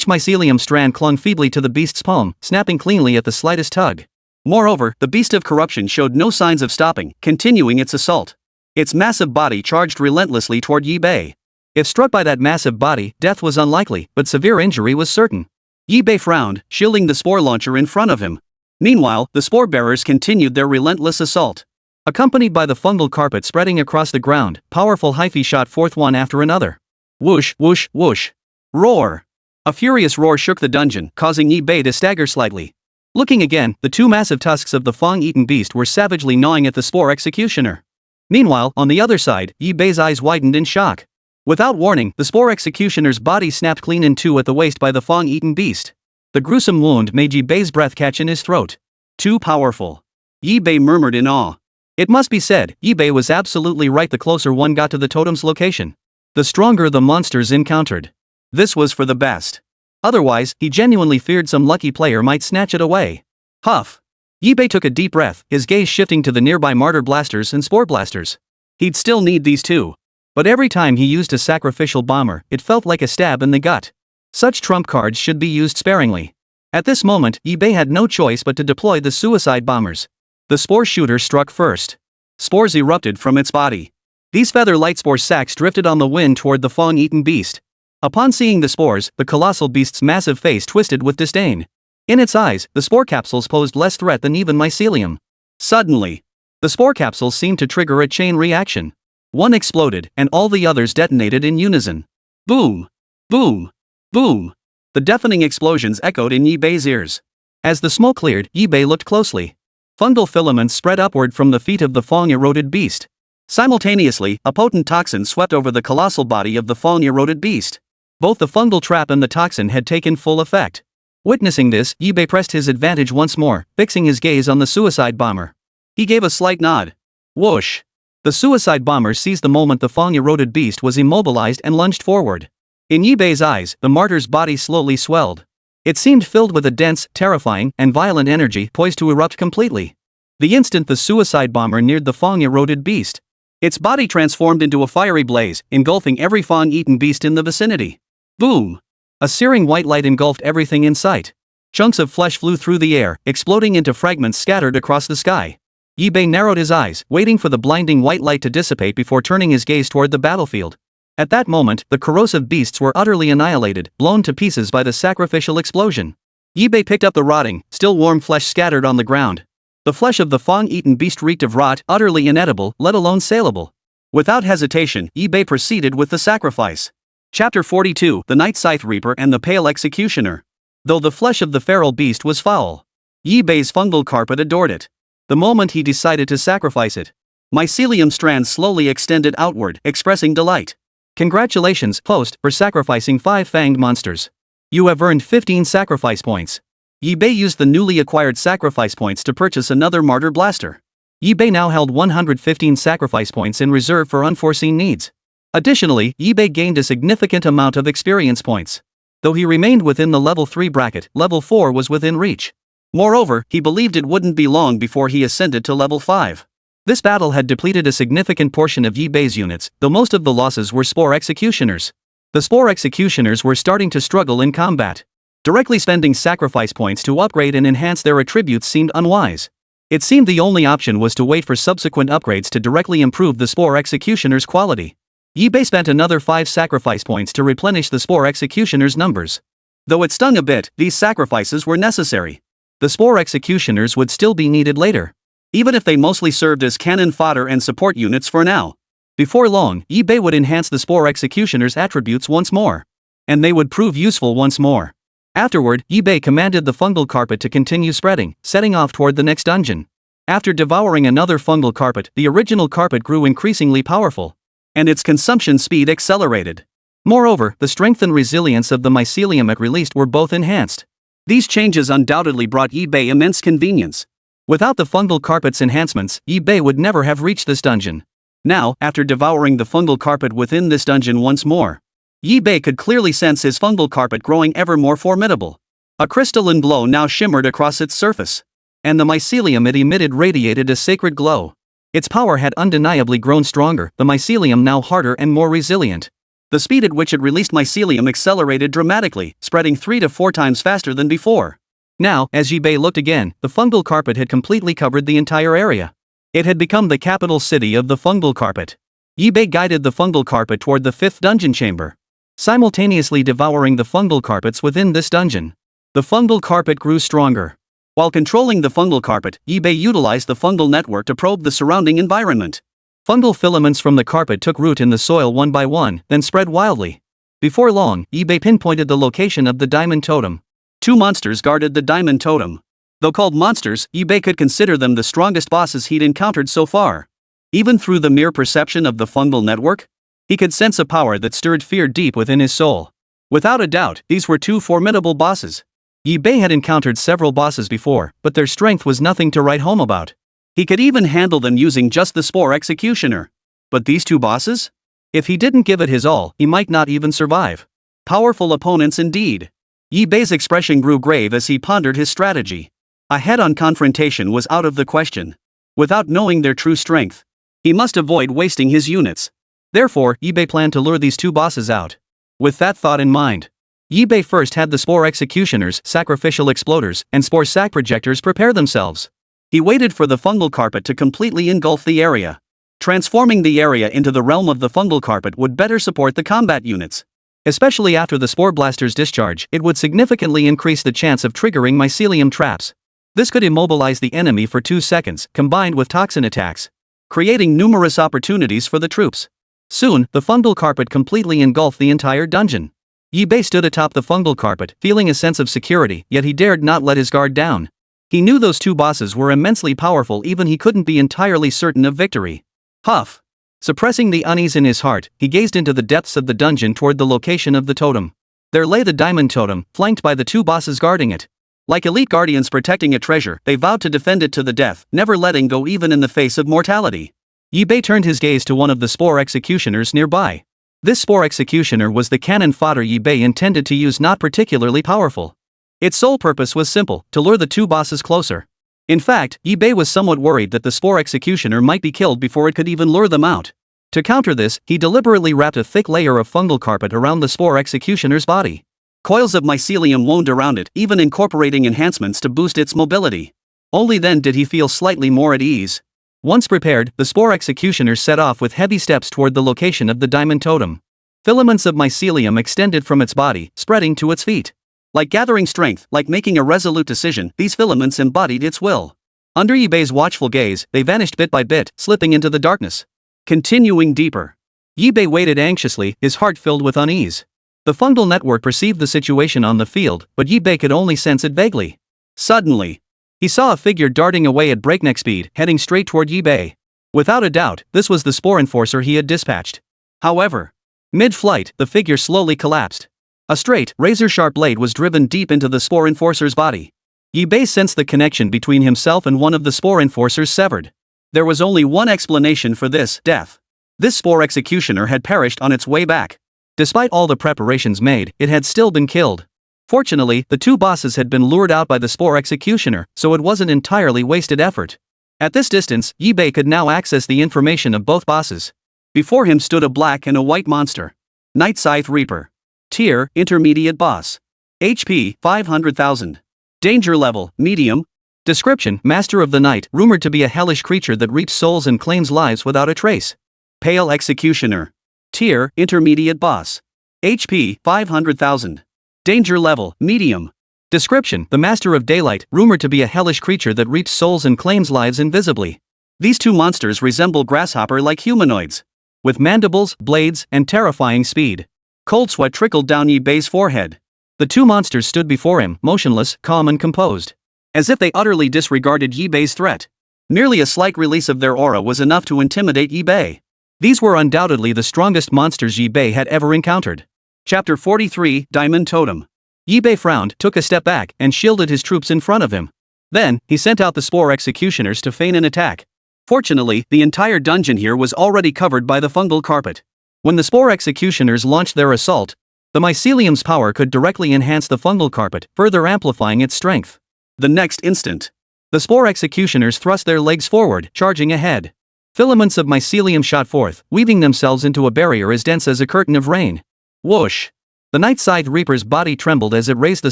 mycelium strand clung feebly to the beast's palm, snapping cleanly at the slightest tug. Moreover, the beast of corruption showed no signs of stopping, continuing its assault. Its massive body charged relentlessly toward Yi-Bei. If struck by that massive body, death was unlikely, but severe injury was certain. Yi-Bei frowned, shielding the spore launcher in front of him. Meanwhile, the spore bearers continued their relentless assault. Accompanied by the fungal carpet spreading across the ground, powerful hyphae shot forth one after another. Whoosh, whoosh, whoosh. Roar! A furious roar shook the dungeon, causing Yi-Bei to stagger slightly. Looking again, the 2 massive tusks of the Fang-eaten beast were savagely gnawing at the Spore Executioner. Meanwhile, on the other side, Yi-Bei's eyes widened in shock. Without warning, the Spore Executioner's body snapped clean in 2 at the waist by the Fang-eaten beast. The gruesome wound made Yi-Bei's breath catch in his throat. Too powerful. Yi-Bei murmured in awe. It must be said, Yi-Bei was absolutely right. The closer one got to the totem's location, the stronger the monsters encountered. This was for the best. Otherwise, he genuinely feared some lucky player might snatch it away. Huff. Yi-Bei took a deep breath, his gaze shifting to the nearby martyr blasters and spore blasters. He'd still need these too. But every time he used a sacrificial bomber, it felt like a stab in the gut. Such trump cards should be used sparingly. At this moment, Yi-Bei had no choice but to deploy the suicide bombers. The spore shooter struck first. Spores erupted from its body. These feather light spore sacs drifted on the wind toward the Fang-eaten beast. Upon seeing the spores, the colossal beast's massive face twisted with disdain. In its eyes, the spore capsules posed less threat than even mycelium. Suddenly, the spore capsules seemed to trigger a chain reaction. One exploded, and all the others detonated in unison. Boom! Boom! Boom! The deafening explosions echoed in Yi-Bei's ears. As the smoke cleared, Yi-Bei looked closely. Fungal filaments spread upward from the feet of the Fang-eroded beast. Simultaneously, a potent toxin swept over the colossal body of the Fang-eroded beast. Both the fungal trap and the toxin had taken full effect. Witnessing this, Yi-Bei pressed his advantage once more, fixing his gaze on the suicide bomber. He gave a slight nod. Whoosh! The suicide bomber seized the moment the Fang-eroded beast was immobilized and lunged forward. In Yi-Bei's eyes, the martyr's body slowly swelled. It seemed filled with a dense, terrifying, and violent energy poised to erupt completely. The instant the suicide bomber neared the Fang-eroded beast, its body transformed into a fiery blaze, engulfing every Fang-eaten beast in the vicinity. Boom! A searing white light engulfed everything in sight. Chunks of flesh flew through the air, exploding into fragments scattered across the sky. Yi-Bei narrowed his eyes, waiting for the blinding white light to dissipate before turning his gaze toward the battlefield. At that moment, the corrosive beasts were utterly annihilated, blown to pieces by the sacrificial explosion. Yi-Bei picked up the rotting, still warm flesh scattered on the ground. The flesh of the Fang-eaten beast reeked of rot, utterly inedible, let alone saleable. Without hesitation, Yi-Bei proceeded with the sacrifice. Chapter 42, The Night Scythe Reaper and the Pale Executioner. though the flesh of the feral beast was foul. Yibei's fungal carpet adored it. The moment he decided to sacrifice it, mycelium strands slowly extended outward, expressing delight. Congratulations, host, for sacrificing 5 fanged monsters. You have earned 15 sacrifice points. Yibei used the newly acquired sacrifice points to purchase another martyr blaster. Yibei now held 115 sacrifice points in reserve for unforeseen needs. Additionally, Yibei gained a significant amount of experience points. Though he remained within the level 3 bracket, level 4 was within reach. Moreover, he believed it wouldn't be long before he ascended to level 5. This battle had depleted a significant portion of Yibei's units, though most of the losses were Spore Executioners. The Spore Executioners were starting to struggle in combat. Directly spending sacrifice points to upgrade and enhance their attributes seemed unwise. It seemed the only option was to wait for subsequent upgrades to directly improve the Spore Executioner's quality. Yibei spent another 5 sacrifice points to replenish the Spore Executioner's numbers. Though it stung a bit, these sacrifices were necessary. The Spore Executioners would still be needed later, even if they mostly served as cannon fodder and support units for now. Before long, Yibei would enhance the Spore Executioner's attributes once more, and they would prove useful once more. Afterward, Yibei commanded the fungal carpet to continue spreading, setting off toward the next dungeon. After devouring another fungal carpet, the original carpet grew increasingly powerful, and its consumption speed accelerated. Moreover, the strength and resilience of the mycelium it released were both enhanced. These changes undoubtedly brought Yibei immense convenience. Without the fungal carpet's enhancements, Yibei would never have reached this dungeon. Now, after devouring the fungal carpet within this dungeon once more, Yibei could clearly sense his fungal carpet growing ever more formidable. A crystalline glow now shimmered across its surface, and the mycelium it emitted radiated a sacred glow. Its power had undeniably grown stronger, the mycelium now harder and more resilient. The speed at which it released mycelium accelerated dramatically, spreading 3 to 4 times faster than before. Now, as Yibei looked again, the fungal carpet had completely covered the entire area. It had become the capital city of the fungal carpet. Yibei guided the fungal carpet toward the 5th dungeon chamber, simultaneously devouring the fungal carpets within this dungeon. The fungal carpet grew stronger. While controlling the fungal carpet, Yibei utilized the fungal network to probe the surrounding environment. Fungal filaments from the carpet took root in the soil one by one, then spread wildly. Before long, Yibei pinpointed the location of the diamond totem. 2 monsters guarded the diamond totem. Though called monsters, Yibei could consider them the strongest bosses he'd encountered so far. Even through the mere perception of the fungal network, he could sense a power that stirred fear deep within his soul. Without a doubt, these were 2 formidable bosses. Yibei had encountered several bosses before, but their strength was nothing to write home about. He could even handle them using just the Spore Executioner. But these 2 bosses? If he didn't give it his all, he might not even survive. Powerful opponents indeed. Yibei's expression grew grave as he pondered his strategy. A head-on confrontation was out of the question. Without knowing their true strength, he must avoid wasting his units. Therefore, Yibei planned to lure these 2 bosses out. With that thought in mind, Yibei first had the Spore Executioners, Sacrificial Exploders, and Spore Sac Projectors prepare themselves. He waited for the fungal carpet to completely engulf the area. Transforming the area into the realm of the fungal carpet would better support the combat units. Especially after the Spore Blaster's discharge, it would significantly increase the chance of triggering mycelium traps. This could immobilize the enemy for 2 seconds, combined with toxin attacks, creating numerous opportunities for the troops. Soon, the fungal carpet completely engulfed the entire dungeon. Yibei stood atop the fungal carpet, feeling a sense of security, yet he dared not let his guard down. He knew those 2 bosses were immensely powerful, even he couldn't be entirely certain of victory. Huff. Suppressing the unease in his heart, he gazed into the depths of the dungeon toward the location of the totem. There lay the diamond totem, flanked by the 2 bosses guarding it. Like elite guardians protecting a treasure, they vowed to defend it to the death, never letting go even in the face of mortality. Yibei turned his gaze to one of the Spore Executioners nearby. This Spore Executioner was the cannon fodder Yibei intended to use, not particularly powerful. Its sole purpose was simple, to lure the 2 bosses closer. In fact, Yibei was somewhat worried that the Spore Executioner might be killed before it could even lure them out. To counter this, he deliberately wrapped a thick layer of fungal carpet around the Spore Executioner's body. Coils of mycelium wound around it, even incorporating enhancements to boost its mobility. Only then did he feel slightly more at ease. Once prepared, the Spore Executioner set off with heavy steps toward the location of the diamond totem. Filaments of mycelium extended from its body, spreading to its feet. Like gathering strength, like making a resolute decision, these filaments embodied its will. Under Yibei's watchful gaze, they vanished bit by bit, slipping into the darkness. Continuing deeper, Yibei waited anxiously, his heart filled with unease. The fungal network perceived the situation on the field, but Yi-Bei could only sense it vaguely. Suddenly, he saw a figure darting away at breakneck speed, heading straight toward Yi-Bei. Without a doubt, this was the Spore Enforcer he had dispatched. However, mid-flight, the figure slowly collapsed. A straight, razor-sharp blade was driven deep into the Spore Enforcer's body. Yi-Bei sensed the connection between himself and one of the Spore Enforcers severed. There was only one explanation for this: death. This Spore Executioner had perished on its way back. Despite all the preparations made, it had still been killed. Fortunately, the two bosses had been lured out by the Spore Executioner, so it wasn't entirely wasted effort. At this distance, Yi-Bei could now access the information of both bosses. Before him stood a black and a white monster. Night Scythe Reaper. Tier, Intermediate Boss. HP, 500,000. Danger Level, Medium. Description: Master of the Night, rumored to be a hellish creature that reaps souls and claims lives without a trace. Pale Executioner. Tier, Intermediate Boss. HP, 500,000. Danger Level, Medium. Description: The Master of Daylight, rumored to be a hellish creature that reaps souls and claims lives invisibly. These two monsters resemble grasshopper-like humanoids, with mandibles, blades, and terrifying speed. Cold sweat trickled down Yi-Bei's forehead. The two monsters stood before him, motionless, calm and composed, as if they utterly disregarded Yi-Bei's threat. Merely a slight release of their aura was enough to intimidate Yi-Bei. These were undoubtedly the strongest monsters Yi-Bei had ever encountered. Chapter 43, Diamond Totem. Yi-Bei frowned, took a step back, and shielded his troops in front of him. Then, he sent out the Spore Executioners to feign an attack. Fortunately, the entire dungeon here was already covered by the fungal carpet. When the Spore Executioners launched their assault, the mycelium's power could directly enhance the fungal carpet, further amplifying its strength. The next instant, the Spore Executioners thrust their legs forward, charging ahead. Filaments of mycelium shot forth, weaving themselves into a barrier as dense as a curtain of rain. Whoosh! The Night Scythe Reaper's body trembled as it raised the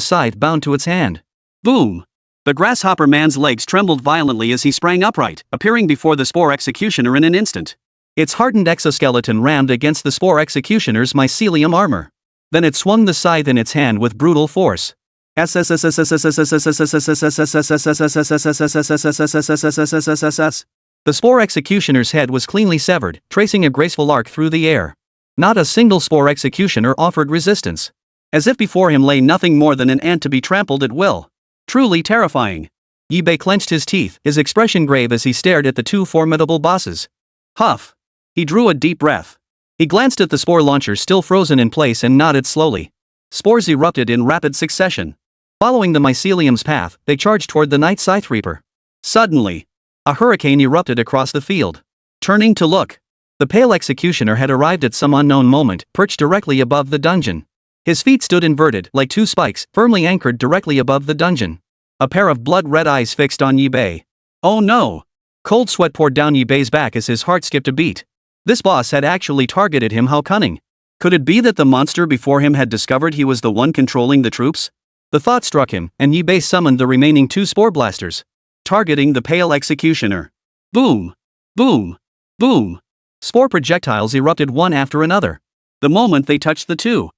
scythe bound to its hand. Boom! The grasshopper man's legs trembled violently as he sprang upright, appearing before the Spore Executioner in an instant. Its hardened exoskeleton rammed against the Spore Executioner's mycelium armor. Then it swung the scythe in its hand with brutal force. The Spore Executioner's head was cleanly severed, tracing a graceful arc through the air. Not a single Spore Executioner offered resistance. As if before him lay nothing more than an ant to be trampled at will. Truly terrifying. Yi-Bei clenched his teeth, his expression grave as he stared at the two formidable bosses. Huff. He drew a deep breath. He glanced at the spore launcher still frozen in place and nodded slowly. Spores erupted in rapid succession. Following the mycelium's path, they charged toward the Night Scythe Reaper. Suddenly, a hurricane erupted across the field. Turning to look, the Pale Executioner had arrived at some unknown moment, perched directly above the dungeon. His feet stood inverted, like two spikes, firmly anchored directly above the dungeon. A pair of blood-red eyes fixed on Yi-Bei. Oh no! Cold sweat poured down Yi-Bei's back as his heart skipped a beat. This boss had actually targeted him. How cunning. Could it be that the monster before him had discovered he was the one controlling the troops? The thought struck him, and Yi-Bei summoned the remaining two spore blasters, targeting the Pale Executioner. Boom! Boom! Boom! Spore projectiles erupted one after another. The moment they touched the two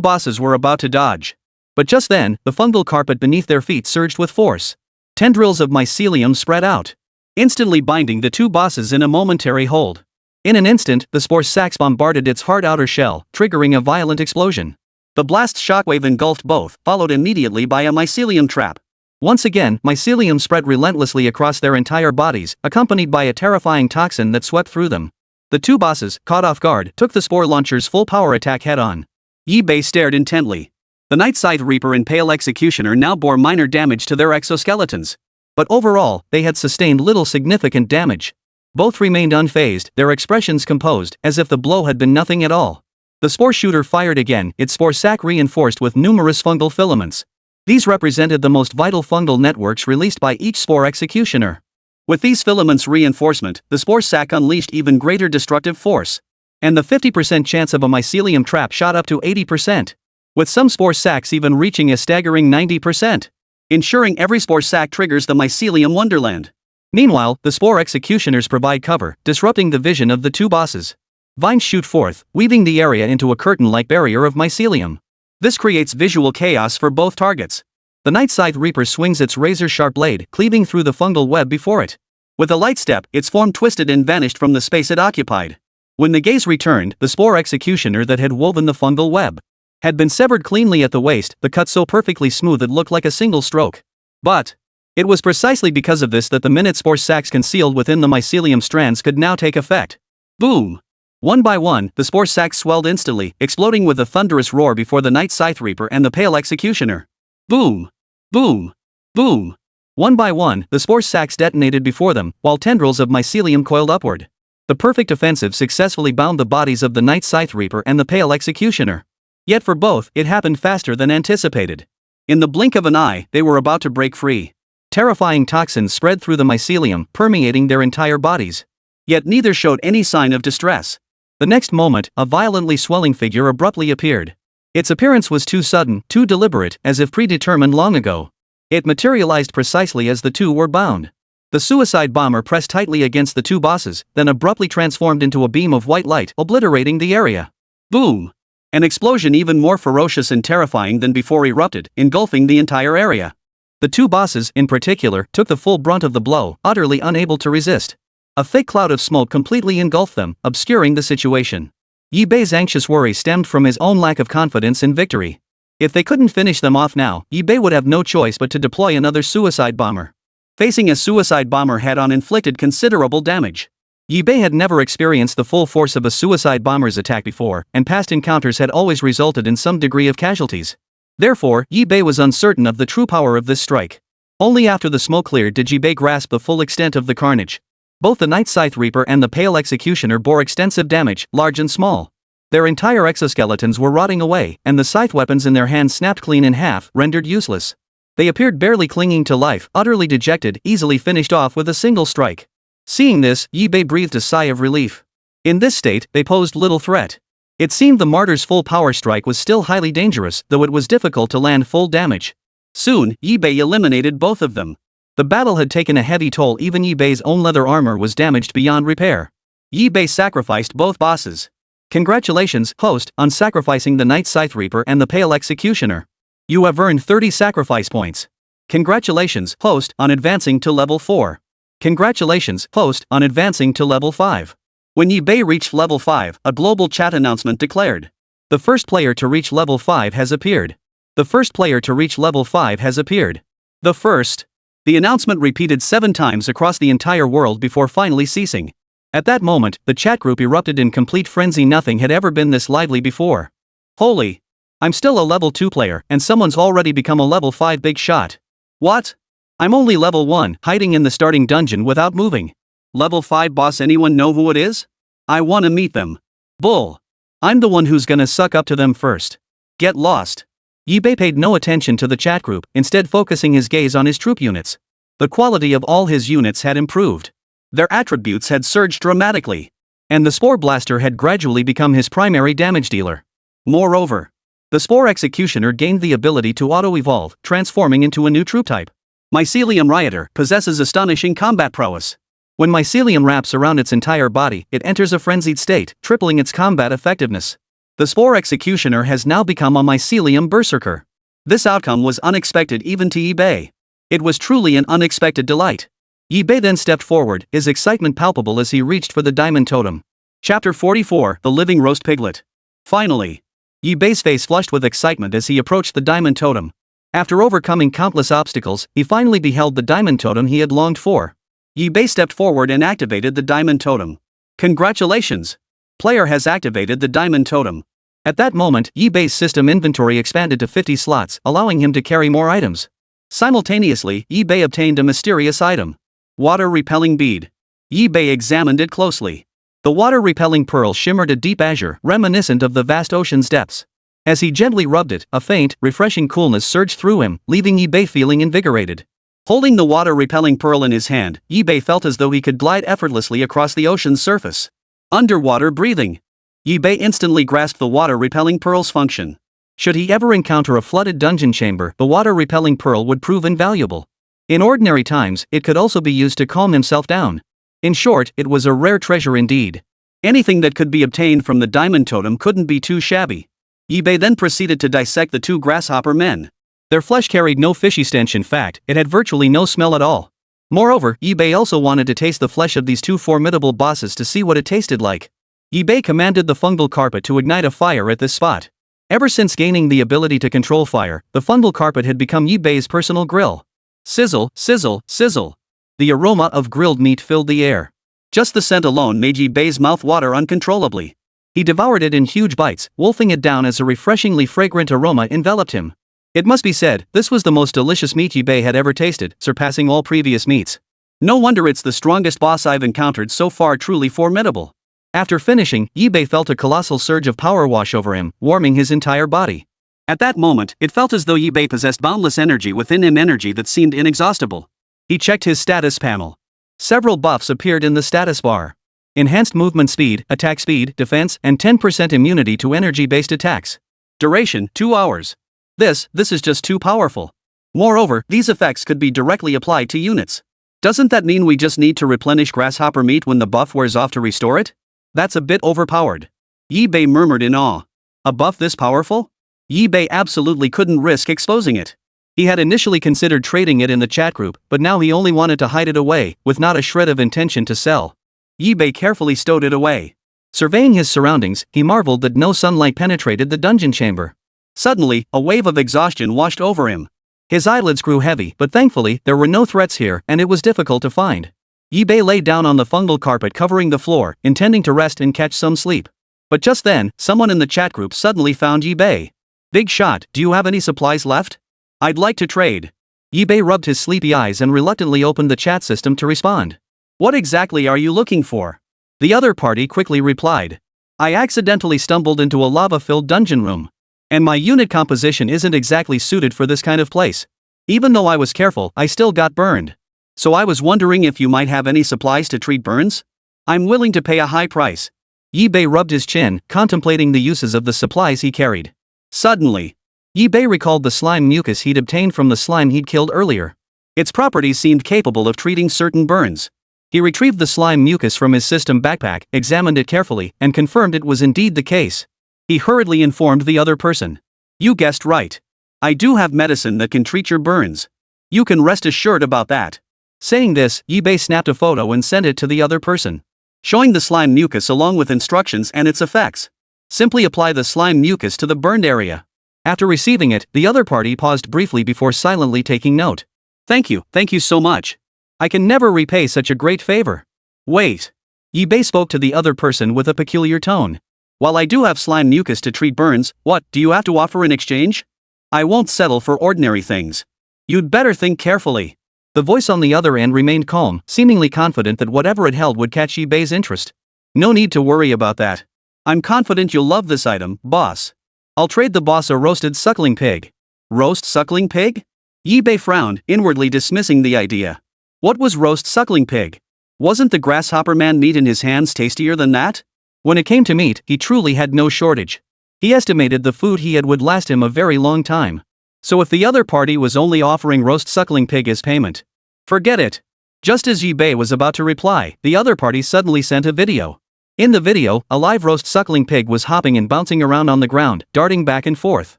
bosses were about to dodge. But just then, the fungal carpet beneath their feet surged with force. Tendrils of mycelium spread out, instantly binding the two bosses in a momentary hold. In an instant, the spore sacs bombarded its hard outer shell, triggering a violent explosion. The blast shockwave engulfed both, followed immediately by a mycelium trap. Once again, mycelium spread relentlessly across their entire bodies, accompanied by a terrifying toxin that swept through them. The two bosses, caught off guard, took the spore launcher's full power attack head-on. Yi-Bei stared intently. The Night Scythe Reaper and Pale Executioner now bore minor damage to their exoskeletons. But overall, they had sustained little significant damage. Both remained unfazed, their expressions composed, as if the blow had been nothing at all. The spore shooter fired again, its spore sac reinforced with numerous fungal filaments. These represented the most vital fungal networks released by each Spore Executioner. With these filaments' reinforcement, the spore sac unleashed even greater destructive force. And the 50% chance of a mycelium trap shot up to 80%. With some spore sacs even reaching a staggering 90%. Ensuring every spore sac triggers the mycelium wonderland. Meanwhile, the Spore Executioners provide cover, disrupting the vision of the two bosses. Vines shoot forth, weaving the area into a curtain-like barrier of mycelium. This creates visual chaos for both targets. The Night Scythe Reaper swings its razor-sharp blade, cleaving through the fungal web before it. With a light step, its form twisted and vanished from the space it occupied. When the gaze returned, the Spore Executioner that had woven the fungal web had been severed cleanly at the waist, the cut so perfectly smooth it looked like a single stroke. But it was precisely because of this that the minute spore sacs concealed within the mycelium strands could now take effect. Boom! One by one, the spore sacs swelled instantly, exploding with a thunderous roar before the Night Scythe Reaper and the Pale Executioner. Boom! Boom! Boom! One by one, the spore sacs detonated before them, while tendrils of mycelium coiled upward. The perfect offensive successfully bound the bodies of the Night Scythe Reaper and the Pale Executioner. Yet for both, it happened faster than anticipated. In the blink of an eye, they were about to break free. Terrifying toxins spread through the mycelium, permeating their entire bodies. Yet neither showed any sign of distress. The next moment, a violently swelling figure abruptly appeared. Its appearance was too sudden, too deliberate, as if predetermined long ago. It materialized precisely as the two were bound. The suicide bomber pressed tightly against the two bosses, then abruptly transformed into a beam of white light, obliterating the area. Boom! An explosion even more ferocious and terrifying than before erupted, engulfing the entire area. The two bosses, in particular, took the full brunt of the blow, utterly unable to resist. A thick cloud of smoke completely engulfed them, obscuring the situation. Yi Bei's anxious worry stemmed from his own lack of confidence in victory. If they couldn't finish them off now, Yi Bei would have no choice but to deploy another suicide bomber. Facing a suicide bomber head-on inflicted considerable damage. Yi Bei had never experienced the full force of a suicide bomber's attack before, and past encounters had always resulted in some degree of casualties. Therefore, Yi Bei was uncertain of the true power of this strike. Only after the smoke cleared did Yi Bei grasp the full extent of the carnage. Both the Night Scythe Reaper and the Pale Executioner bore extensive damage, large and small. Their entire exoskeletons were rotting away, and the scythe weapons in their hands snapped clean in half, rendered useless. They appeared barely clinging to life, utterly dejected, easily finished off with a single strike. Seeing this, Yi Bei breathed a sigh of relief. In this state, they posed little threat. It seemed the martyr's full power strike was still highly dangerous, though it was difficult to land full damage. Soon, Yi Bei eliminated both of them. The battle had taken a heavy toll. Even Yi Bei's own leather armor was damaged beyond repair. Yi Bei sacrificed both bosses. Congratulations, host, on sacrificing the Night Scythe Reaper and the Pale Executioner. You have earned 30 sacrifice points. Congratulations, host, on advancing to level 4. Congratulations, host, on advancing to level 5. When Yi Bei reached level 5, a global chat announcement declared. The first player to reach level 5 has appeared. The first player to reach level 5 has appeared. The first. The announcement repeated 7 times across the entire world before finally ceasing. At that moment, the chat group erupted in complete frenzy. Nothing had ever been this lively before. Holy! I'm still a level 2 player, and someone's already become a level 5 big shot. What? I'm only level 1, hiding in the starting dungeon without moving. Level 5 boss, anyone know who it is? I wanna meet them. Bull. I'm the one who's gonna suck up to them first. Get lost. Yi Bei paid no attention to the chat group, instead focusing his gaze on his troop units. The quality of all his units had improved. Their attributes had surged dramatically. And the Spore Blaster had gradually become his primary damage dealer. Moreover, the Spore Executioner gained the ability to auto-evolve, transforming into a new troop type. Mycelium Rioter possesses astonishing combat prowess. When mycelium wraps around its entire body, it enters a frenzied state, tripling its combat effectiveness. The Spore Executioner has now become a mycelium berserker. This outcome was unexpected even to Yi Bei. It was truly an unexpected delight. Yi Bei then stepped forward, his excitement palpable as he reached for the diamond totem. Chapter 44, The Living Roast Piglet. Finally. Yi Bei's face flushed with excitement as he approached the diamond totem. After overcoming countless obstacles, he finally beheld the diamond totem he had longed for. Yi Bei stepped forward and activated the diamond totem. Congratulations! Player has activated the diamond totem. At that moment, Yi Bei's system inventory expanded to 50 slots, allowing him to carry more items. Simultaneously, Yi Bei obtained a mysterious item. Water-repelling bead. Yi Bei examined it closely. The water-repelling pearl shimmered a deep azure, reminiscent of the vast ocean's depths. As he gently rubbed it, a faint, refreshing coolness surged through him, leaving Yi Bei feeling invigorated. Holding the water-repelling pearl in his hand, Yi Bei felt as though he could glide effortlessly across the ocean's surface. Underwater breathing. Yi Bei instantly grasped the water-repelling pearl's function. Should he ever encounter a flooded dungeon chamber, the water-repelling pearl would prove invaluable. In ordinary times, it could also be used to calm himself down. In short, it was a rare treasure indeed. Anything that could be obtained from the diamond totem couldn't be too shabby. Yi Bei then proceeded to dissect the two grasshopper men. Their flesh carried no fishy stench. In fact, it had virtually no smell at all. Moreover, Yi Bei also wanted to taste the flesh of these two formidable bosses to see what it tasted like. Yi Bei commanded the fungal carpet to ignite a fire at this spot. Ever since gaining the ability to control fire, the fungal carpet had become Yibei's personal grill. Sizzle, sizzle, sizzle. The aroma of grilled meat filled the air. Just the scent alone made Yibei's mouth water uncontrollably. He devoured it in huge bites, wolfing it down as a refreshingly fragrant aroma enveloped him. It must be said, this was the most delicious meat Yibei had ever tasted, surpassing all previous meats. No wonder it's the strongest boss I've encountered so far, truly formidable. After finishing, Yibei felt a colossal surge of power wash over him, warming his entire body. At that moment, it felt as though Yibei possessed boundless energy within him, energy that seemed inexhaustible. He checked his status panel. Several buffs appeared in the status bar. Enhanced movement speed, attack speed, defense, and 10% immunity to energy-based attacks. Duration, 2 hours. This is just too powerful. Moreover, these effects could be directly applied to units. Doesn't that mean we just need to replenish grasshopper meat when the buff wears off to restore it? That's a bit overpowered. Yibei murmured in awe. A buff this powerful? Yibei absolutely couldn't risk exposing it. He had initially considered trading it in the chat group, but now he only wanted to hide it away, with not a shred of intention to sell. Yibei carefully stowed it away. Surveying his surroundings, he marveled that no sunlight penetrated the dungeon chamber. Suddenly, a wave of exhaustion washed over him. His eyelids grew heavy, but thankfully, there were no threats here, and it was difficult to find. Yibei lay down on the fungal carpet covering the floor, intending to rest and catch some sleep. But just then, someone in the chat group suddenly found Yibei. Big shot, do you have any supplies left? I'd like to trade. Yibei rubbed his sleepy eyes and reluctantly opened the chat system to respond. What exactly are you looking for? The other party quickly replied. I accidentally stumbled into a lava-filled dungeon room. And my unit composition isn't exactly suited for this kind of place. Even though I was careful, I still got burned. So I was wondering if you might have any supplies to treat burns? I'm willing to pay a high price. Yibei rubbed his chin, contemplating the uses of the supplies he carried. Suddenly, Yibei recalled the slime mucus he'd obtained from the slime he'd killed earlier. Its properties seemed capable of treating certain burns. He retrieved the slime mucus from his system backpack, examined it carefully, and confirmed it was indeed the case. He hurriedly informed the other person. You guessed right. I do have medicine that can treat your burns. You can rest assured about that. Saying this, Yibei snapped a photo and sent it to the other person, showing the slime mucus along with instructions and its effects. Simply apply the slime mucus to the burned area. After receiving it, the other party paused briefly before silently taking note. Thank you so much. I can never repay such a great favor. Wait. Yibei spoke to the other person with a peculiar tone. While I do have slime mucus to treat burns, what do you have to offer in exchange? I won't settle for ordinary things. You'd better think carefully. The voice on the other end remained calm, seemingly confident that whatever it held would catch Yibei's interest. No need to worry about that. I'm confident you'll love this item, boss. I'll trade the boss a roasted suckling pig. Roast suckling pig? Yibei frowned, inwardly dismissing the idea. What was roast suckling pig? Wasn't the grasshopper man meat in his hands tastier than that? When it came to meat, he truly had no shortage. He estimated the food he had would last him a very long time. So if the other party was only offering roast suckling pig as payment, forget it. Just as Yibei was about to reply, the other party suddenly sent a video. In the video, a live roast suckling pig was hopping and bouncing around on the ground, darting back and forth.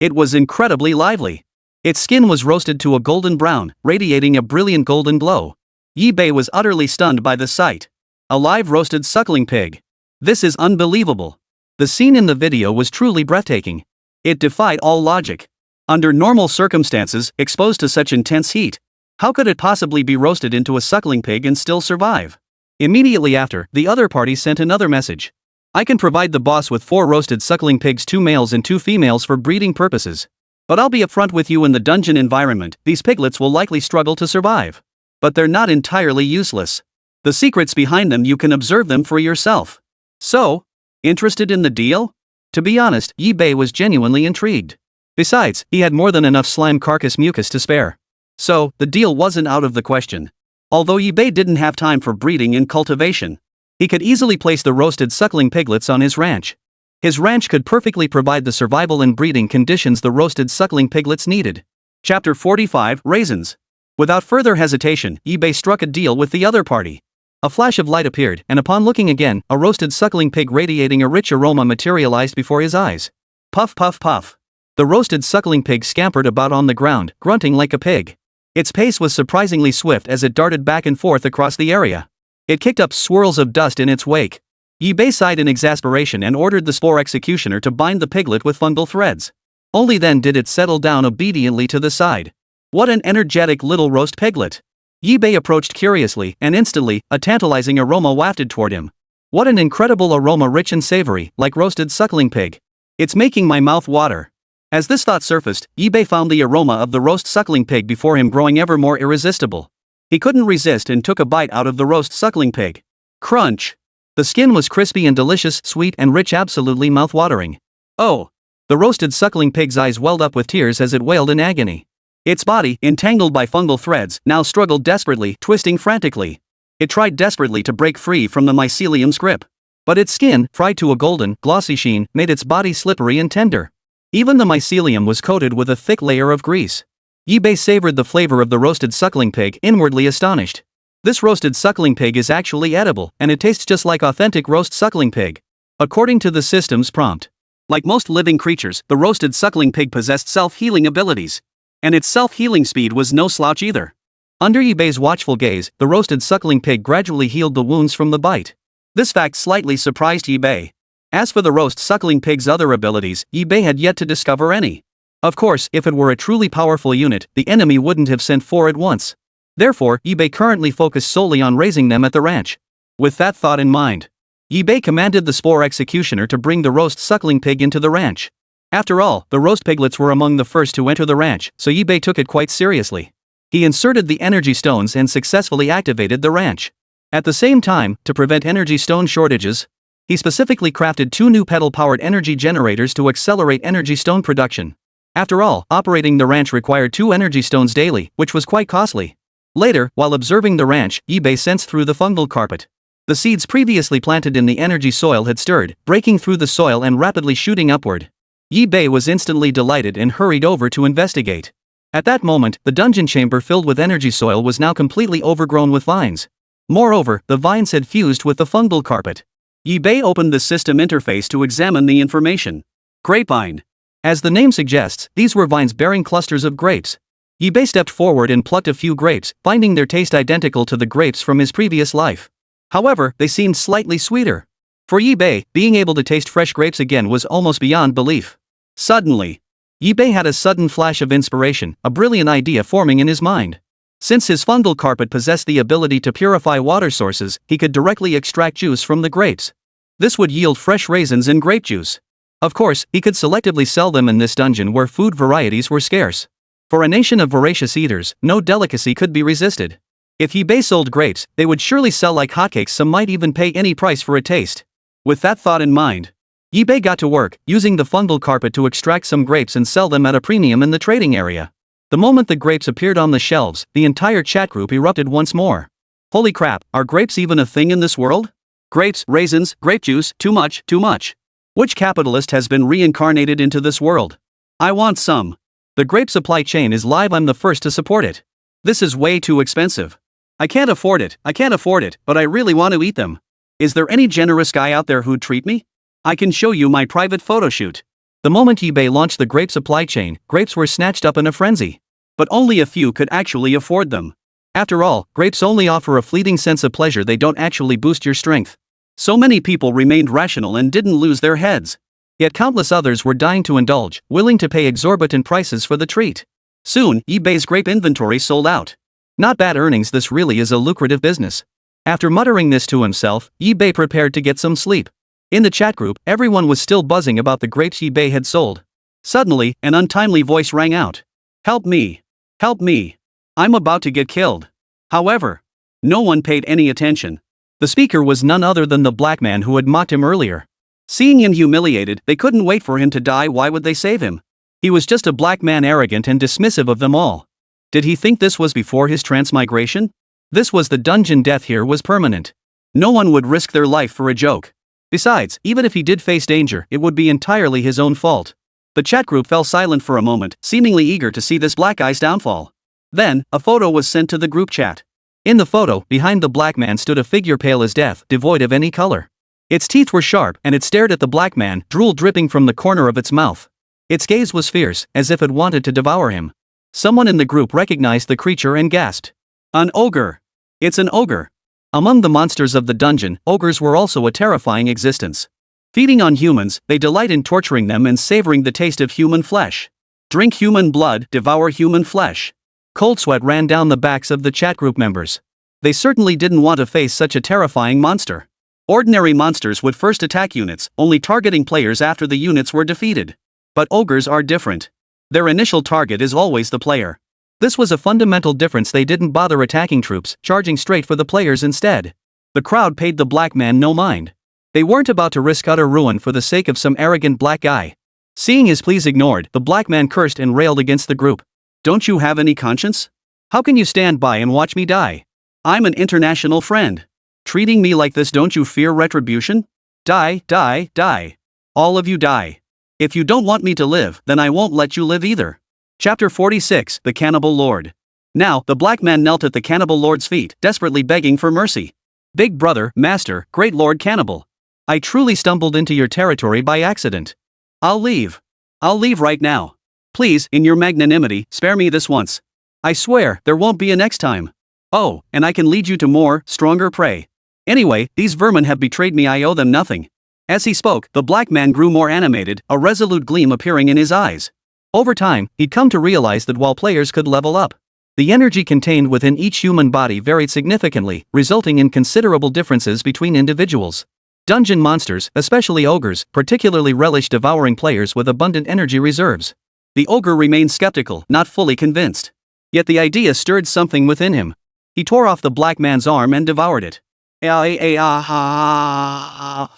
It was incredibly lively. Its skin was roasted to a golden brown, radiating a brilliant golden glow. Yibei was utterly stunned by the sight. A live roasted suckling pig. This is unbelievable. The scene in the video was truly breathtaking. It defied all logic. Under normal circumstances, exposed to such intense heat, how could it possibly be roasted into a suckling pig and still survive? Immediately after, the other party sent another message. I can provide the boss with 4 roasted suckling pigs, 2 males and 2 females for breeding purposes. But I'll be upfront with you, in the dungeon environment, these piglets will likely struggle to survive. But they're not entirely useless. The secrets behind them, you can observe them for yourself. So, interested in the deal? To be honest, Yibei was genuinely intrigued. Besides, he had more than enough slime carcass mucus to spare. So, the deal wasn't out of the question. Although Yibei didn't have time for breeding and cultivation, he could easily place the roasted suckling piglets on his ranch. His ranch could perfectly provide the survival and breeding conditions the roasted suckling piglets needed. Chapter 45, Raisins. Without further hesitation, Yibei struck a deal with the other party. A flash of light appeared, and upon looking again, a roasted suckling pig radiating a rich aroma materialized before his eyes. Puff puff puff. The roasted suckling pig scampered about on the ground, grunting like a pig. Its pace was surprisingly swift as it darted back and forth across the area. It kicked up swirls of dust in its wake. Ibe sighed in exasperation and ordered the Spore Executioner to bind the piglet with fungal threads. Only then did it settle down obediently to the side. What an energetic little roast piglet! Ibe approached curiously, and instantly, a tantalizing aroma wafted toward him. What an incredible aroma, rich and savory, like roasted suckling pig. It's making my mouth water. As this thought surfaced, Ibe found the aroma of the roast suckling pig before him growing ever more irresistible. He couldn't resist and took a bite out of the roast suckling pig. Crunch! The skin was crispy and delicious, sweet and rich, absolutely mouth-watering. Oh! The roasted suckling pig's eyes welled up with tears as it wailed in agony. Its body, entangled by fungal threads, now struggled desperately, twisting frantically. It tried desperately to break free from the mycelium's grip. But its skin, fried to a golden, glossy sheen, made its body slippery and tender. Even the mycelium was coated with a thick layer of grease. Ibe savored the flavor of the roasted suckling pig, inwardly astonished. This roasted suckling pig is actually edible, and it tastes just like authentic roast suckling pig. According to the system's prompt. Like most living creatures, the roasted suckling pig possessed self-healing abilities. And its self-healing speed was no slouch either. Under Ibe's watchful gaze, the roasted suckling pig gradually healed the wounds from the bite. This fact slightly surprised Ibe. As for the roast suckling pig's other abilities, Ibe had yet to discover any. Of course, if it were a truly powerful unit, the enemy wouldn't have sent for it once. Therefore, Ibe currently focused solely on raising them at the ranch. With that thought in mind, Ibe commanded the Spore Executioner to bring the roast suckling pig into the ranch. After all, the roast piglets were among the first to enter the ranch, so Ibe took it quite seriously. He inserted the energy stones and successfully activated the ranch. At the same time, to prevent energy stone shortages, he specifically crafted 2 new pedal-powered energy generators to accelerate energy stone production. After all, operating the ranch required 2 energy stones daily, which was quite costly. Later, while observing the ranch, Ibe sensed through the fungal carpet. The seeds previously planted in the energy soil had stirred, breaking through the soil and rapidly shooting upward. Ibe was instantly delighted and hurried over to investigate. At that moment, the dungeon chamber filled with energy soil was now completely overgrown with vines. Moreover, the vines had fused with the fungal carpet. Ibe opened the system interface to examine the information. Grapevine. As the name suggests, these were vines bearing clusters of grapes. Ibe stepped forward and plucked a few grapes, finding their taste identical to the grapes from his previous life. However, they seemed slightly sweeter. For Ibe, being able to taste fresh grapes again was almost beyond belief. Suddenly, Ibe had a sudden flash of inspiration, a brilliant idea forming in his mind. Since his fungal carpet possessed the ability to purify water sources, he could directly extract juice from the grapes. This would yield fresh raisins and grape juice. Of course, he could selectively sell them in this dungeon where food varieties were scarce. For a nation of voracious eaters, no delicacy could be resisted. If Ibe sold grapes, they would surely sell like hotcakes. Some might even pay any price for a taste. With that thought in mind, Ibe got to work, using the fungal carpet to extract some grapes and sell them at a premium in the trading area. The moment the grapes appeared on the shelves, the entire chat group erupted once more. Holy crap, are grapes even a thing in this world? Grapes, raisins, grape juice, too much, too much. Which capitalist has been reincarnated into this world? I want some. The grape supply chain is live, I'm the first to support it. This is way too expensive. I can't afford it, but I really want to eat them. Is there any generous guy out there who'd treat me? I can show you my private photo shoot. The moment Ibe launched the grape supply chain, grapes were snatched up in a frenzy. But only a few could actually afford them. After all, grapes only offer a fleeting sense of pleasure, they don't actually boost your strength. So many people remained rational and didn't lose their heads. Yet countless others were dying to indulge, willing to pay exorbitant prices for the treat. Soon, Ibe's grape inventory sold out. Not bad earnings, this really is a lucrative business. After muttering this to himself, Ibe prepared to get some sleep. In the chat group, everyone was still buzzing about the grapes Ibe had sold. Suddenly, an untimely voice rang out. Help me! Help me! I'm about to get killed. However, no one paid any attention. The speaker was none other than the black man who had mocked him earlier. Seeing him humiliated, they couldn't wait for him to die. Why would they save him? He was just a black man, arrogant and dismissive of them all. Did he think this was before his transmigration? This was the dungeon, death here was permanent. No one would risk their life for a joke. Besides, even if he did face danger, it would be entirely his own fault. The chat group fell silent for a moment, seemingly eager to see this black guy's downfall. Then, a photo was sent to the group chat. In the photo, behind the black man stood a figure pale as death, devoid of any color. Its teeth were sharp, and it stared at the black man, drool dripping from the corner of its mouth. Its gaze was fierce, as if it wanted to devour him. Someone in the group recognized the creature and gasped. An ogre! It's an ogre! Among the monsters of the dungeon, ogres were also a terrifying existence. Feeding on humans, they delight in torturing them and savoring the taste of human flesh. Drink human blood, devour human flesh. Cold sweat ran down the backs of the chat group members. They certainly didn't want to face such a terrifying monster. Ordinary monsters would first attack units, only targeting players after the units were defeated. But ogres are different. Their initial target is always the player. This was a fundamental difference. They didn't bother attacking troops, charging straight for the players instead. The crowd paid the black man no mind. They weren't about to risk utter ruin for the sake of some arrogant black guy. Seeing his pleas ignored, the black man cursed and railed against the group. Don't you have any conscience? How can you stand by and watch me die? I'm an international friend. Treating me like this, don't you fear retribution? Die, die, die. All of you die. If you don't want me to live, then I won't let you live either. Chapter 46, The Cannibal Lord. Now, the black man knelt at the cannibal lord's feet, desperately begging for mercy. Big brother, master, great lord cannibal. I truly stumbled into your territory by accident. I'll leave. I'll leave right now. Please, in your magnanimity, spare me this once. I swear, there won't be a next time. Oh, and I can lead you to more, stronger prey. Anyway, these vermin have betrayed me. I owe them nothing. As he spoke, the black man grew more animated, a resolute gleam appearing in his eyes. Over time, he'd come to realize that while players could level up, the energy contained within each human body varied significantly, resulting in considerable differences between individuals. Dungeon monsters, especially ogres, particularly relish devouring players with abundant energy reserves. The ogre remained skeptical, not fully convinced. Yet the idea stirred something within him. He tore off the black man's arm and devoured it. A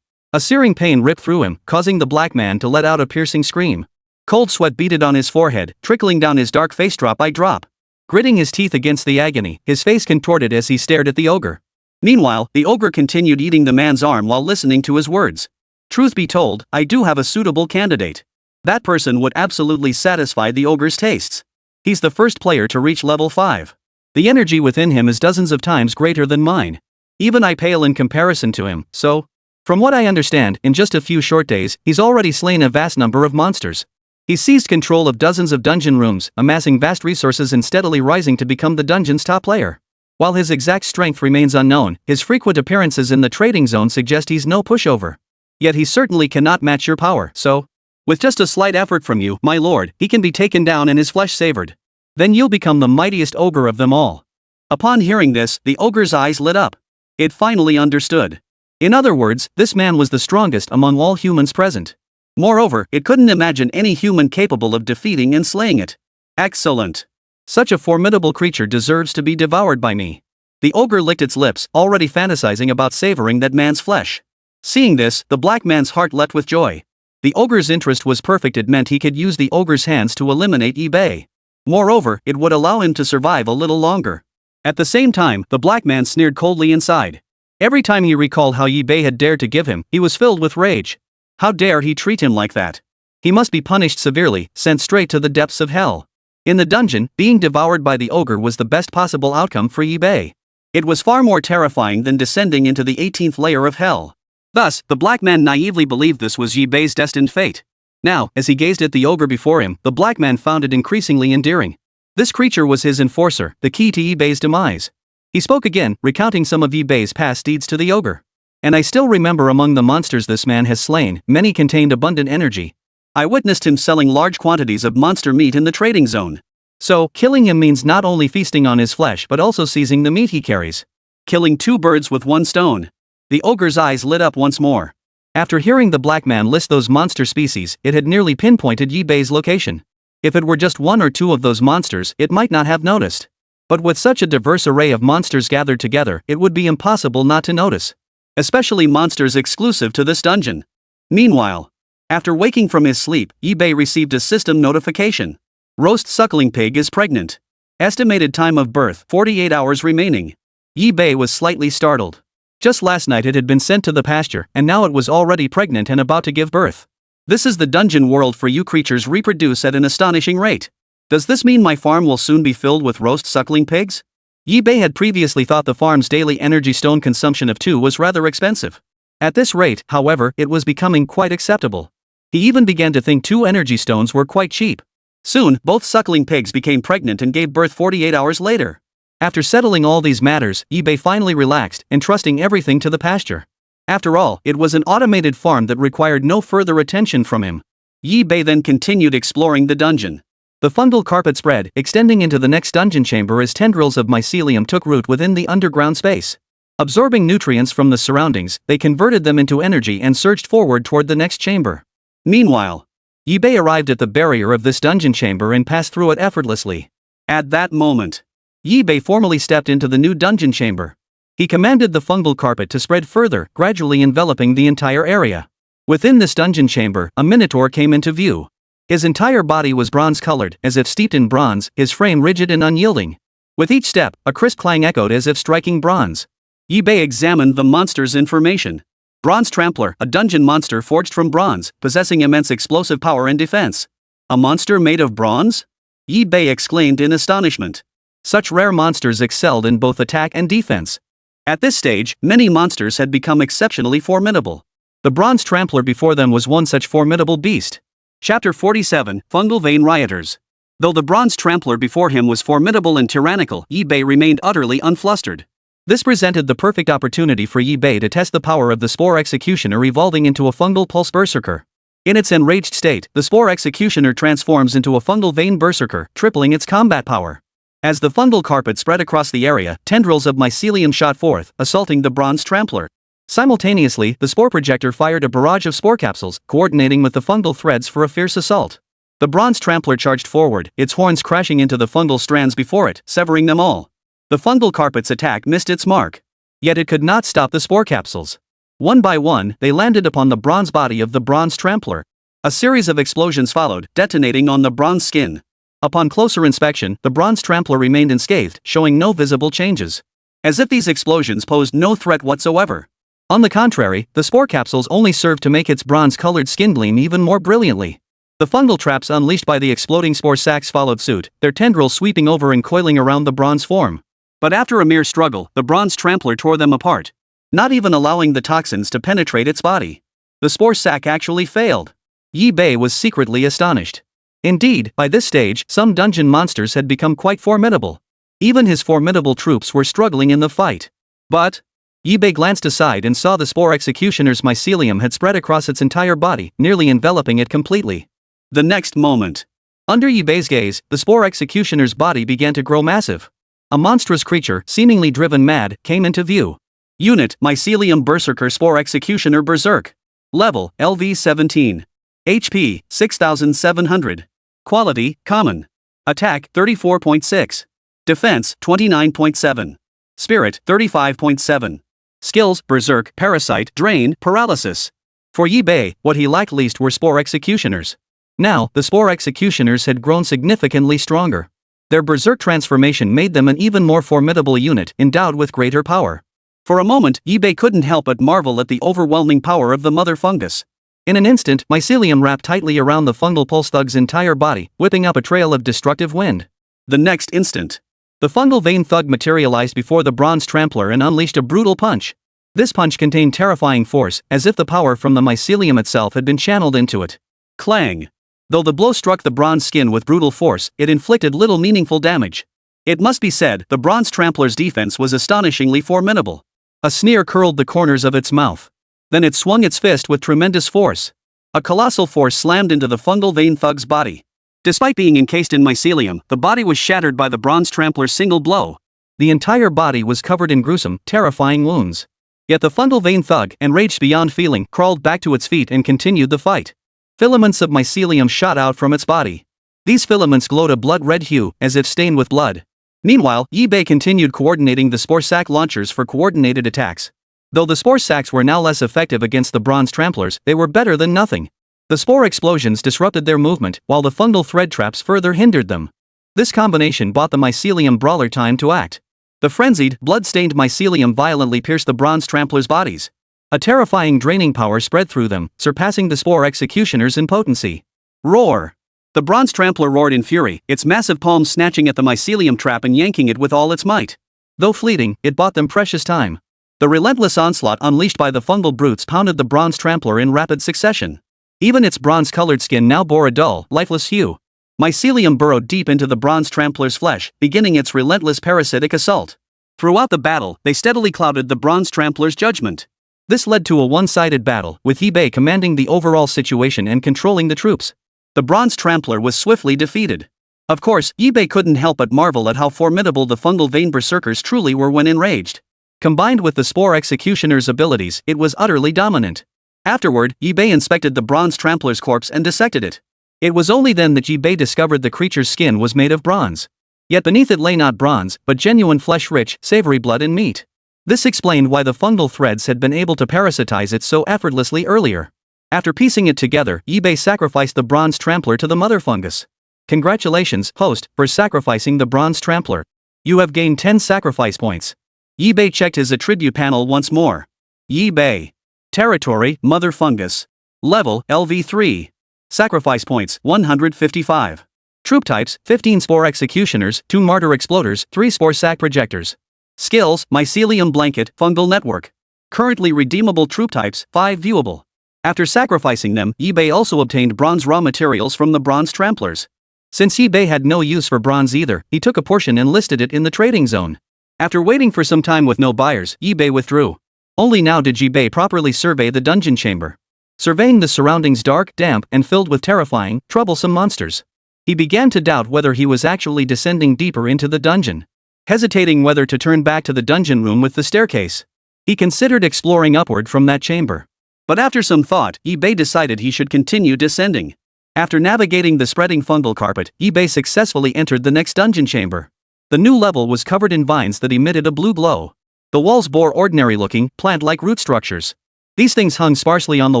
searing pain ripped through him, causing the black man to let out a piercing scream. Cold sweat beaded on his forehead, trickling down his dark face drop by drop. Gritting his teeth against the agony, his face contorted as he stared at the ogre. Meanwhile, the ogre continued eating the man's arm while listening to his words. Truth be told, I do have a suitable candidate. That person would absolutely satisfy the ogre's tastes. He's the first player to reach level 5. The energy within him is dozens of times greater than mine. Even I pale in comparison to him, so, from what I understand, in just a few short days, he's already slain a vast number of monsters. He seized control of dozens of dungeon rooms, amassing vast resources and steadily rising to become the dungeon's top player. While his exact strength remains unknown, his frequent appearances in the trading zone suggest he's no pushover. Yet he certainly cannot match your power, so, with just a slight effort from you, my lord, he can be taken down and his flesh savored. Then you'll become the mightiest ogre of them all. Upon hearing this, the ogre's eyes lit up. It finally understood. In other words, this man was the strongest among all humans present. Moreover, it couldn't imagine any human capable of defeating and slaying it. Excellent. Such a formidable creature deserves to be devoured by me. The ogre licked its lips, already fantasizing about savoring that man's flesh. Seeing this, the black man's heart leapt with joy. The ogre's interest was perfect. It meant he could use the ogre's hands to eliminate eBay. Moreover, it would allow him to survive a little longer. At the same time, the black man sneered coldly inside. Every time he recalled how eBay had dared to give him, he was filled with rage. How dare he treat him like that? He must be punished severely, sent straight to the depths of hell. In the dungeon, being devoured by the ogre was the best possible outcome for eBay. It was far more terrifying than descending into the 18th layer of hell. Thus, the black man naively believed this was eBay's destined fate. Now, as he gazed at the ogre before him, the black man found it increasingly endearing. This creature was his enforcer, the key to eBay's demise. He spoke again, recounting some of eBay's past deeds to the ogre. And I still remember among the monsters this man has slain, many contained abundant energy. I witnessed him selling large quantities of monster meat in the trading zone. So, killing him means not only feasting on his flesh but also seizing the meat he carries. Killing two birds with one stone. The ogre's eyes lit up once more. After hearing the black man list those monster species, it had nearly pinpointed eBay's location. If it were just one or two of those monsters, it might not have noticed. But with such a diverse array of monsters gathered together, it would be impossible not to notice. Especially monsters exclusive to this dungeon. Meanwhile, after waking from his sleep, eBay received a system notification. Roast suckling pig is pregnant. Estimated time of birth, 48 hours remaining. eBay was slightly startled. Just last night it had been sent to the pasture, and now it was already pregnant and about to give birth. This is the dungeon world for you. Creatures reproduce at an astonishing rate. Does this mean my farm will soon be filled with roast suckling pigs? eBay had previously thought the farm's daily energy stone consumption of 2 was rather expensive. At this rate, however, it was becoming quite acceptable. He even began to think 2 energy stones were quite cheap. Soon, both suckling pigs became pregnant and gave birth 48 hours later. After settling all these matters, eBay finally relaxed, entrusting everything to the pasture. After all, it was an automated farm that required no further attention from him. eBay then continued exploring the dungeon. The fungal carpet spread, extending into the next dungeon chamber as tendrils of mycelium took root within the underground space. Absorbing nutrients from the surroundings, they converted them into energy and surged forward toward the next chamber. Meanwhile, eBay arrived at the barrier of this dungeon chamber and passed through it effortlessly. At that moment, eBay formally stepped into the new dungeon chamber. He commanded the fungal carpet to spread further, gradually enveloping the entire area. Within this dungeon chamber, a minotaur came into view. His entire body was bronze-colored, as if steeped in bronze, his frame rigid and unyielding. With each step, a crisp clang echoed as if striking bronze. eBay examined the monster's information. Bronze Trampler, a dungeon monster forged from bronze, possessing immense explosive power and defense. A monster made of bronze? eBay exclaimed in astonishment. Such rare monsters excelled in both attack and defense. At this stage, many monsters had become exceptionally formidable. The Bronze Trampler before them was one such formidable beast. Chapter 47, Fungal Vein Rioters. Though the Bronze Trampler before him was formidable and tyrannical, eBay remained utterly unflustered. This presented the perfect opportunity for eBay to test the power of the Spore Executioner evolving into a fungal pulse berserker. In its enraged state, the Spore Executioner transforms into a fungal vein berserker, tripling its combat power. As the fungal carpet spread across the area, tendrils of mycelium shot forth, assaulting the Bronze Trampler. Simultaneously, the spore projector fired a barrage of spore capsules, coordinating with the fungal threads for a fierce assault. The Bronze Trampler charged forward, its horns crashing into the fungal strands before it, severing them all. The fungal carpet's attack missed its mark. Yet it could not stop the spore capsules. One by one, they landed upon the bronze body of the Bronze Trampler. A series of explosions followed, detonating on the bronze skin. Upon closer inspection, the Bronze Trampler remained unscathed, showing no visible changes. As if these explosions posed no threat whatsoever. On the contrary, the spore capsules only served to make its bronze-colored skin gleam even more brilliantly. The fungal traps unleashed by the exploding spore sacs followed suit, their tendrils sweeping over and coiling around the bronze form. But after a mere struggle, the Bronze Trampler tore them apart, not even allowing the toxins to penetrate its body. The spore sac actually failed. eBay was secretly astonished. Indeed, by this stage, some dungeon monsters had become quite formidable. Even his formidable troops were struggling in the fight. But eBay glanced aside and saw the Spore Executioner's mycelium had spread across its entire body, nearly enveloping it completely. The next moment, under eBay's gaze, the Spore Executioner's body began to grow massive. A monstrous creature, seemingly driven mad, came into view. Unit, Mycelium Berserker Spore Executioner Berserk. Level, LV-17. HP, 6700. Quality, Common. Attack, 34.6. Defense, 29.7. Spirit, 35.7. Skills, Berserk, Parasite, Drain, Paralysis. For eBay, what he lacked least were Spore Executioners. Now, the Spore Executioners had grown significantly stronger. Their berserk transformation made them an even more formidable unit, endowed with greater power. For a moment, eBay couldn't help but marvel at the overwhelming power of the mother fungus. In an instant, mycelium wrapped tightly around the fungal pulse thug's entire body, whipping up a trail of destructive wind. The next instant, the fungal vein thug materialized before the Bronze Trampler and unleashed a brutal punch. This punch contained terrifying force, as if the power from the mycelium itself had been channeled into it. Clang! Though the blow struck the bronze skin with brutal force, it inflicted little meaningful damage. It must be said, the Bronze Trampler's defense was astonishingly formidable. A sneer curled the corners of its mouth. Then it swung its fist with tremendous force. A colossal force slammed into the fungal vein thug's body. Despite being encased in mycelium, the body was shattered by the Bronze Trampler's single blow. The entire body was covered in gruesome, terrifying wounds. Yet the fungal vein thug, enraged beyond feeling, crawled back to its feet and continued the fight. Filaments of mycelium shot out from its body. These filaments glowed a blood-red hue, as if stained with blood. Meanwhile, eBay continued coordinating the spore sac launchers for coordinated attacks. Though the spore sacs were now less effective against the Bronze Tramplers, they were better than nothing. The spore explosions disrupted their movement, while the fungal thread traps further hindered them. This combination bought the mycelium brawler time to act. The frenzied, blood-stained mycelium violently pierced the Bronze Tramplers' bodies. A terrifying draining power spread through them, surpassing the Spore Executioners in potency. Roar! The Bronze Trampler roared in fury, its massive palms snatching at the mycelium trap and yanking it with all its might. Though fleeting, it bought them precious time. The relentless onslaught unleashed by the fungal brutes pounded the Bronze Trampler in rapid succession. Even its bronze-colored skin now bore a dull, lifeless hue. Mycelium burrowed deep into the bronze trampler's flesh, beginning its relentless parasitic assault. Throughout the battle, they steadily clouded the bronze trampler's judgment. This led to a one-sided battle, with eBay commanding the overall situation and controlling the troops. The bronze trampler was swiftly defeated. Of course, eBay couldn't help but marvel at how formidable the fungal vein berserkers truly were when enraged. Combined with the Spore Executioners' abilities, it was utterly dominant. Afterward, eBay inspected the bronze trampler's corpse and dissected it. It was only then that eBay discovered the creature's skin was made of bronze. Yet beneath it lay not bronze, but genuine flesh-rich, savory blood and meat. This explained why the fungal threads had been able to parasitize it so effortlessly earlier. After piecing it together, eBay sacrificed the bronze trampler to the mother fungus. Congratulations, host, for sacrificing the bronze trampler. You have gained 10 sacrifice points. eBay checked his attribute panel once more. eBay. Territory, Mother Fungus. Level, LV3. Sacrifice points, 155. Troop types, 15 Spore Executioners, 2 Martyr Exploders, 3 Spore Sac Projectors. Skills, Mycelium Blanket, Fungal Network. Currently redeemable troop types, 5 viewable. After sacrificing them, eBay also obtained bronze raw materials from the bronze tramplers. Since eBay had no use for bronze either, he took a portion and listed it in the trading zone. After waiting for some time with no buyers, eBay withdrew. Only now did eBay properly survey the dungeon chamber. Surveying the surroundings dark, damp, and filled with terrifying, troublesome monsters. He began to doubt whether he was actually descending deeper into the dungeon. Hesitating whether to turn back to the dungeon room with the staircase. He considered exploring upward from that chamber. But after some thought, eBay decided he should continue descending. After navigating the spreading fungal carpet, eBay successfully entered the next dungeon chamber. The new level was covered in vines that emitted a blue glow. The walls bore ordinary-looking, plant-like root structures. These things hung sparsely on the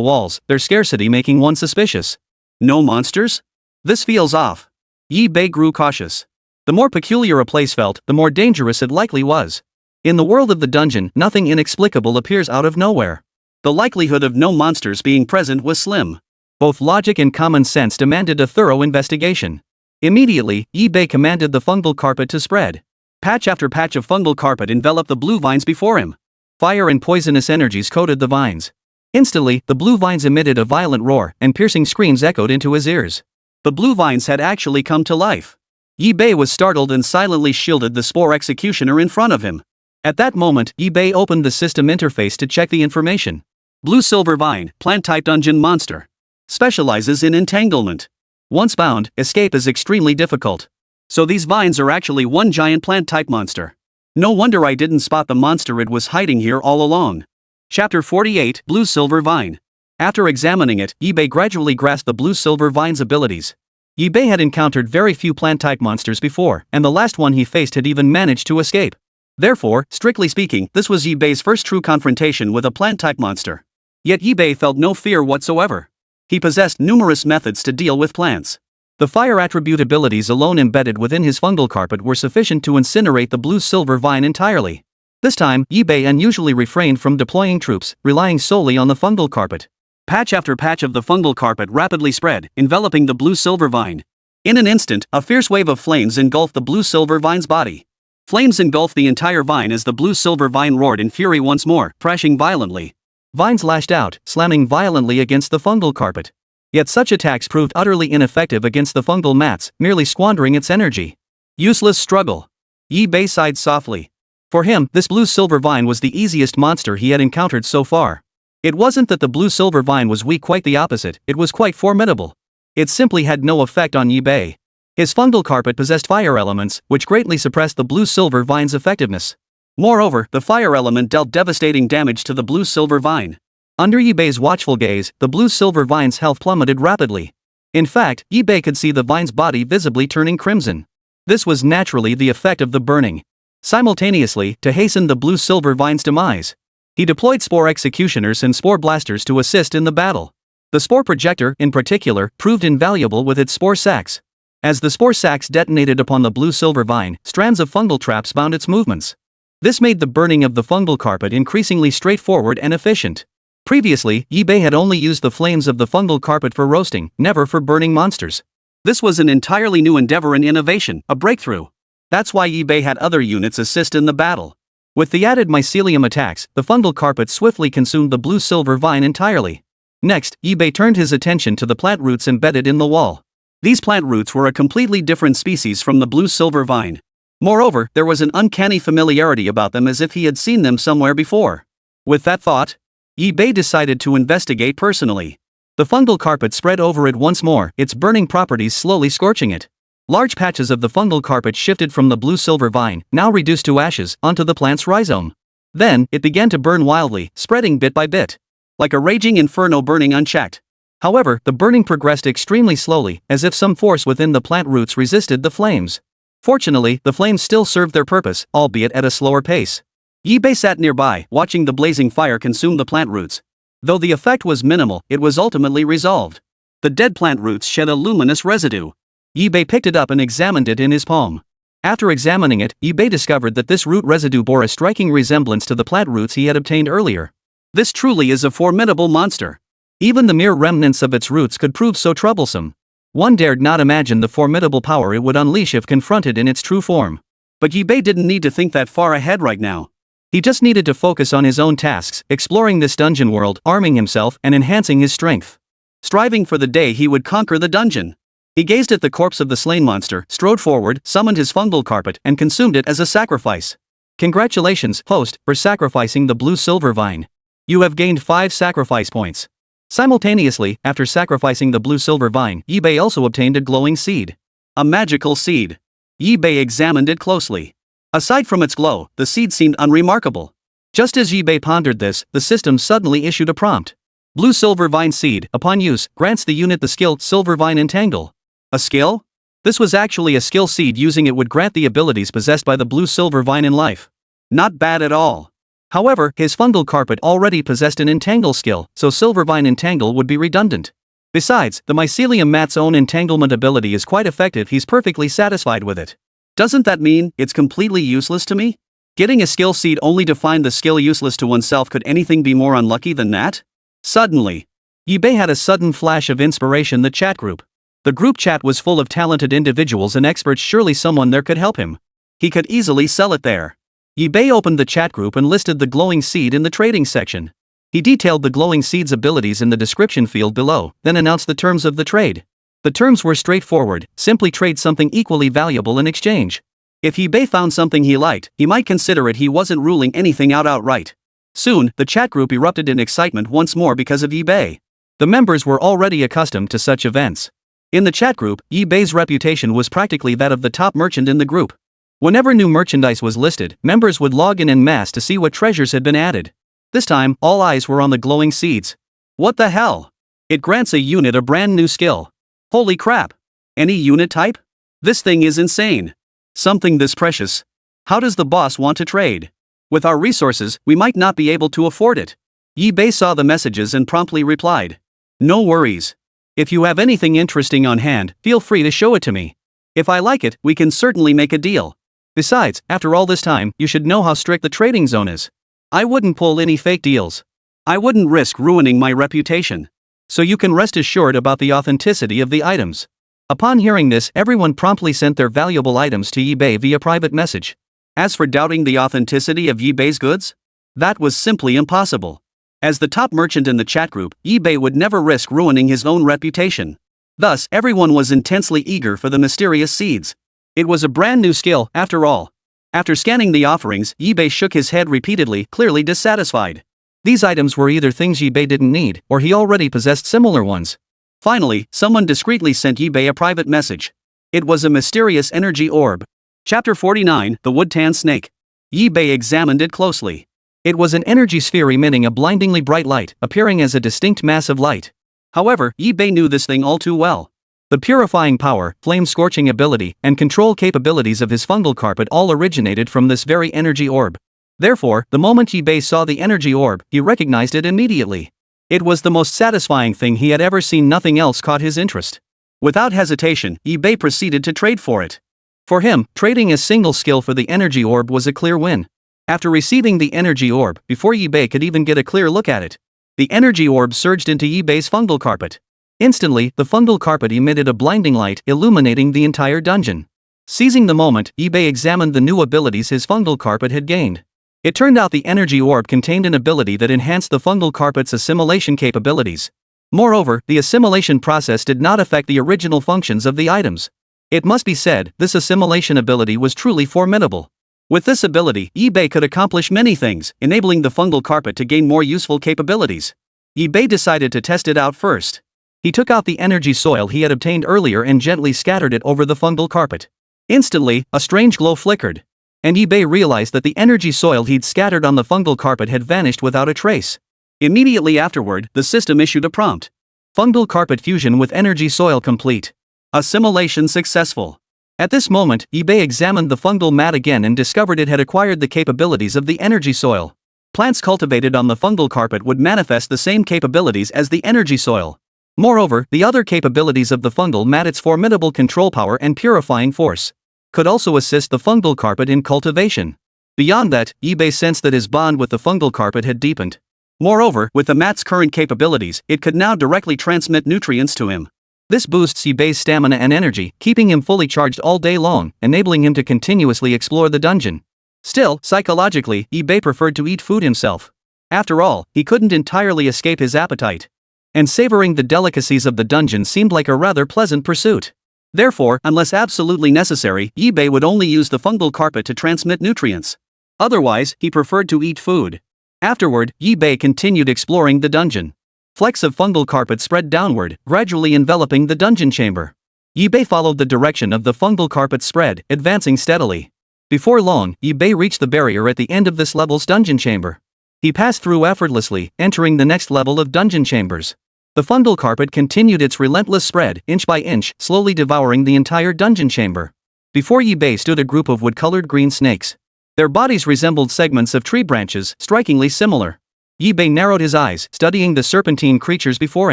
walls, their scarcity making one suspicious. No monsters? This feels off. eBay grew cautious. The more peculiar a place felt, the more dangerous it likely was. In the world of the dungeon, nothing inexplicable appears out of nowhere. The likelihood of no monsters being present was slim. Both logic and common sense demanded a thorough investigation. Immediately, eBay commanded the fungal carpet to spread. Patch after patch of fungal carpet enveloped the blue vines before him. Fire and poisonous energies coated the vines. Instantly, the blue vines emitted a violent roar, and piercing screams echoed into his ears. The blue vines had actually come to life. eBay was startled and silently shielded the Spore Executioner in front of him. At that moment, eBay opened the system interface to check the information. Blue Silver Vine, plant-type dungeon monster. Specializes in entanglement. Once bound, escape is extremely difficult. So these vines are actually one giant plant-type monster. No wonder I didn't spot the monster, it was hiding here all along. Chapter 48, Blue Silver Vine. After examining it, eBay gradually grasped the Blue Silver Vine's abilities. eBay had encountered very few plant-type monsters before, and the last one he faced had even managed to escape. Therefore, strictly speaking, this was eBay's first true confrontation with a plant-type monster. Yet eBay felt no fear whatsoever. He possessed numerous methods to deal with plants. The fire attribute abilities alone embedded within his fungal carpet were sufficient to incinerate the Blue Silver Vine entirely. This time, eBay unusually refrained from deploying troops, relying solely on the fungal carpet. Patch after patch of the fungal carpet rapidly spread, enveloping the Blue Silver Vine. In an instant, a fierce wave of flames engulfed the Blue Silver Vine's body. Flames engulfed the entire vine as the Blue Silver Vine roared in fury once more, crashing violently. Vines lashed out, slamming violently against the fungal carpet. Yet such attacks proved utterly ineffective against the fungal mats, merely squandering its energy. Useless struggle. eBay sighed softly. For him, this Blue Silver Vine was the easiest monster he had encountered so far. It wasn't that the Blue Silver Vine was weak, quite the opposite, it was quite formidable. It simply had no effect on eBay. His fungal carpet possessed fire elements, which greatly suppressed the Blue Silver Vine's effectiveness. Moreover, the fire element dealt devastating damage to the Blue Silver Vine. Under eBay's watchful gaze, the Blue Silver Vine's health plummeted rapidly. In fact, eBay could see the vine's body visibly turning crimson. This was naturally the effect of the burning. Simultaneously, to hasten the Blue Silver Vine's demise, he deployed Spore Executioners and Spore Blasters to assist in the battle. The Spore Projector, in particular, proved invaluable with its spore sacs. As the spore sacs detonated upon the Blue Silver Vine, strands of fungal traps bound its movements. This made the burning of the fungal carpet increasingly straightforward and efficient. Previously, eBay had only used the flames of the fungal carpet for roasting, never for burning monsters. This was an entirely new endeavor and innovation, a breakthrough. That's why eBay had other units assist in the battle. With the added mycelium attacks, the fungal carpet swiftly consumed the Blue Silver Vine entirely. Next, eBay turned his attention to the plant roots embedded in the wall. These plant roots were a completely different species from the blue-silver vine. Moreover, there was an uncanny familiarity about them, as if he had seen them somewhere before. With that thought, Yi-Bei decided to investigate personally. The fungal carpet spread over it once more, its burning properties slowly scorching it. Large patches of the fungal carpet shifted from the blue-silver vine, now reduced to ashes, onto the plant's rhizome. Then, it began to burn wildly, spreading bit by bit. Like a raging inferno burning unchecked. However, the burning progressed extremely slowly, as if some force within the plant roots resisted the flames. Fortunately, the flames still served their purpose, albeit at a slower pace. Yi-Bei sat nearby, watching the blazing fire consume the plant roots. Though the effect was minimal, it was ultimately resolved. The dead plant roots shed a luminous residue. Yi-Bei picked it up and examined it in his palm. After examining it, Yi-Bei discovered that this root residue bore a striking resemblance to the plant roots he had obtained earlier. This truly is a formidable monster. Even the mere remnants of its roots could prove so troublesome. One dared not imagine the formidable power it would unleash if confronted in its true form. But Yi-Bei didn't need to think that far ahead right now. He just needed to focus on his own tasks, exploring this dungeon world, arming himself, and enhancing his strength. Striving for the day he would conquer the dungeon. He gazed at the corpse of the slain monster, strode forward, summoned his fungal carpet, and consumed it as a sacrifice. Congratulations, host, for sacrificing the blue-silver vine. You have gained 5 sacrifice points. Simultaneously, after sacrificing the blue-silver vine, Yi-Bei also obtained a glowing seed. A magical seed. Yi-Bei examined it closely. Aside from its glow, the seed seemed unremarkable. Just as Yi-Bei pondered this, the system suddenly issued a prompt. Blue-silver vine seed, upon use, grants the unit the skill Silver Vine Entangle. A skill? This was actually a skill seed. Using it would grant the abilities possessed by the blue-silver vine in life. Not bad at all. However, his fungal carpet already possessed an entangle skill, so Silver Vine Entangle would be redundant. Besides, the mycelium mat's own entanglement ability is quite effective. He's perfectly satisfied with it. Doesn't that mean it's completely useless to me? Getting a skill seed only to find the skill useless to oneself, could anything be more unlucky than that? Suddenly, Yi-Bei had a sudden flash of inspiration. The chat group. The group chat was full of talented individuals and experts. Surely someone there could help him. He could easily sell it there. Yi-Bei opened the chat group and listed the glowing seed in the trading section. He detailed the glowing seed's abilities in the description field below, then announced the terms of the trade. The terms were straightforward: simply trade something equally valuable in exchange. If Yi-Bei found something he liked, he might consider it. He wasn't ruling anything out outright. Soon, the chat group erupted in excitement once more because of Yi-Bei. The members were already accustomed to such events. In the chat group, Yi-Bei's reputation was practically that of the top merchant in the group. Whenever new merchandise was listed, members would log in en masse to see what treasures had been added. This time, all eyes were on the glowing seeds. What the hell? It grants a unit a brand new skill. Holy crap! Any unit type? This thing is insane. Something this precious. How does the boss want to trade? With our resources, we might not be able to afford it. Yi-Bei saw the messages and promptly replied. No worries. If you have anything interesting on hand, feel free to show it to me. If I like it, we can certainly make a deal. Besides, after all this time, you should know how strict the trading zone is. I wouldn't pull any fake deals. I wouldn't risk ruining my reputation. So you can rest assured about the authenticity of the items. Upon hearing this, everyone promptly sent their valuable items to Yi-Bei via private message. As for doubting the authenticity of Yi-Bei's goods, that was simply impossible. As the top merchant in the chat group, Yi-Bei would never risk ruining his own reputation. Thus, everyone was intensely eager for the mysterious seeds. It was a brand new skill, after all. After scanning the offerings, Yi-Bei shook his head repeatedly, clearly dissatisfied. These items were either things Yi-Bei didn't need, or he already possessed similar ones. Finally, someone discreetly sent Yi-Bei a private message. It was a mysterious energy orb. Chapter 49, The Wood-Tan Snake. Yi-Bei examined it closely. It was an energy sphere emitting a blindingly bright light, appearing as a distinct mass of light. However, Yi-Bei knew this thing all too well. The purifying power, flame-scorching ability, and control capabilities of his fungal carpet all originated from this very energy orb. Therefore, the moment Yi-Bei saw the energy orb, he recognized it immediately. It was the most satisfying thing he had ever seen. Nothing else caught his interest. Without hesitation, Yi-Bei proceeded to trade for it. For him, trading a single skill for the energy orb was a clear win. After receiving the energy orb, before Yi-Bei could even get a clear look at it, the energy orb surged into Yi-Bei's fungal carpet. Instantly, the fungal carpet emitted a blinding light, illuminating the entire dungeon. Seizing the moment, Yi-Bei examined the new abilities his fungal carpet had gained. It turned out the energy orb contained an ability that enhanced the fungal carpet's assimilation capabilities. Moreover, the assimilation process did not affect the original functions of the items. It must be said, this assimilation ability was truly formidable. With this ability, eBay could accomplish many things, enabling the fungal carpet to gain more useful capabilities. eBay decided to test it out first. He took out the energy soil he had obtained earlier and gently scattered it over the fungal carpet. Instantly, a strange glow flickered. And eBay realized that the energy soil he'd scattered on the fungal carpet had vanished without a trace. Immediately afterward, the system issued a prompt. Fungal carpet fusion with energy soil complete. Assimilation successful. At this moment, eBay examined the fungal mat again and discovered it had acquired the capabilities of the energy soil. Plants cultivated on the fungal carpet would manifest the same capabilities as the energy soil. Moreover, the other capabilities of the fungal mat, its formidable control power and purifying force, could also assist the fungal carpet in cultivation. Beyond that, eBay sensed that his bond with the fungal carpet had deepened. Moreover, with the mat's current capabilities, it could now directly transmit nutrients to him. This boosts eBay's stamina and energy, keeping him fully charged all day long, enabling him to continuously explore the dungeon. Still, psychologically, eBay preferred to eat food himself. After all, he couldn't entirely escape his appetite. And savoring the delicacies of the dungeon seemed like a rather pleasant pursuit. Therefore, unless absolutely necessary, eBay would only use the fungal carpet to transmit nutrients. Otherwise, he preferred to eat food. Afterward, eBay continued exploring the dungeon. Flecks of fungal carpet spread downward, gradually enveloping the dungeon chamber. eBay followed the direction of the fungal carpet spread, advancing steadily. Before long, eBay reached the barrier at the end of this level's dungeon chamber. He passed through effortlessly, entering the next level of dungeon chambers. The fungal carpet continued its relentless spread, inch by inch, slowly devouring the entire dungeon chamber. Before eBay stood a group of wood-colored green snakes. Their bodies resembled segments of tree branches, strikingly similar. eBay narrowed his eyes, studying the serpentine creatures before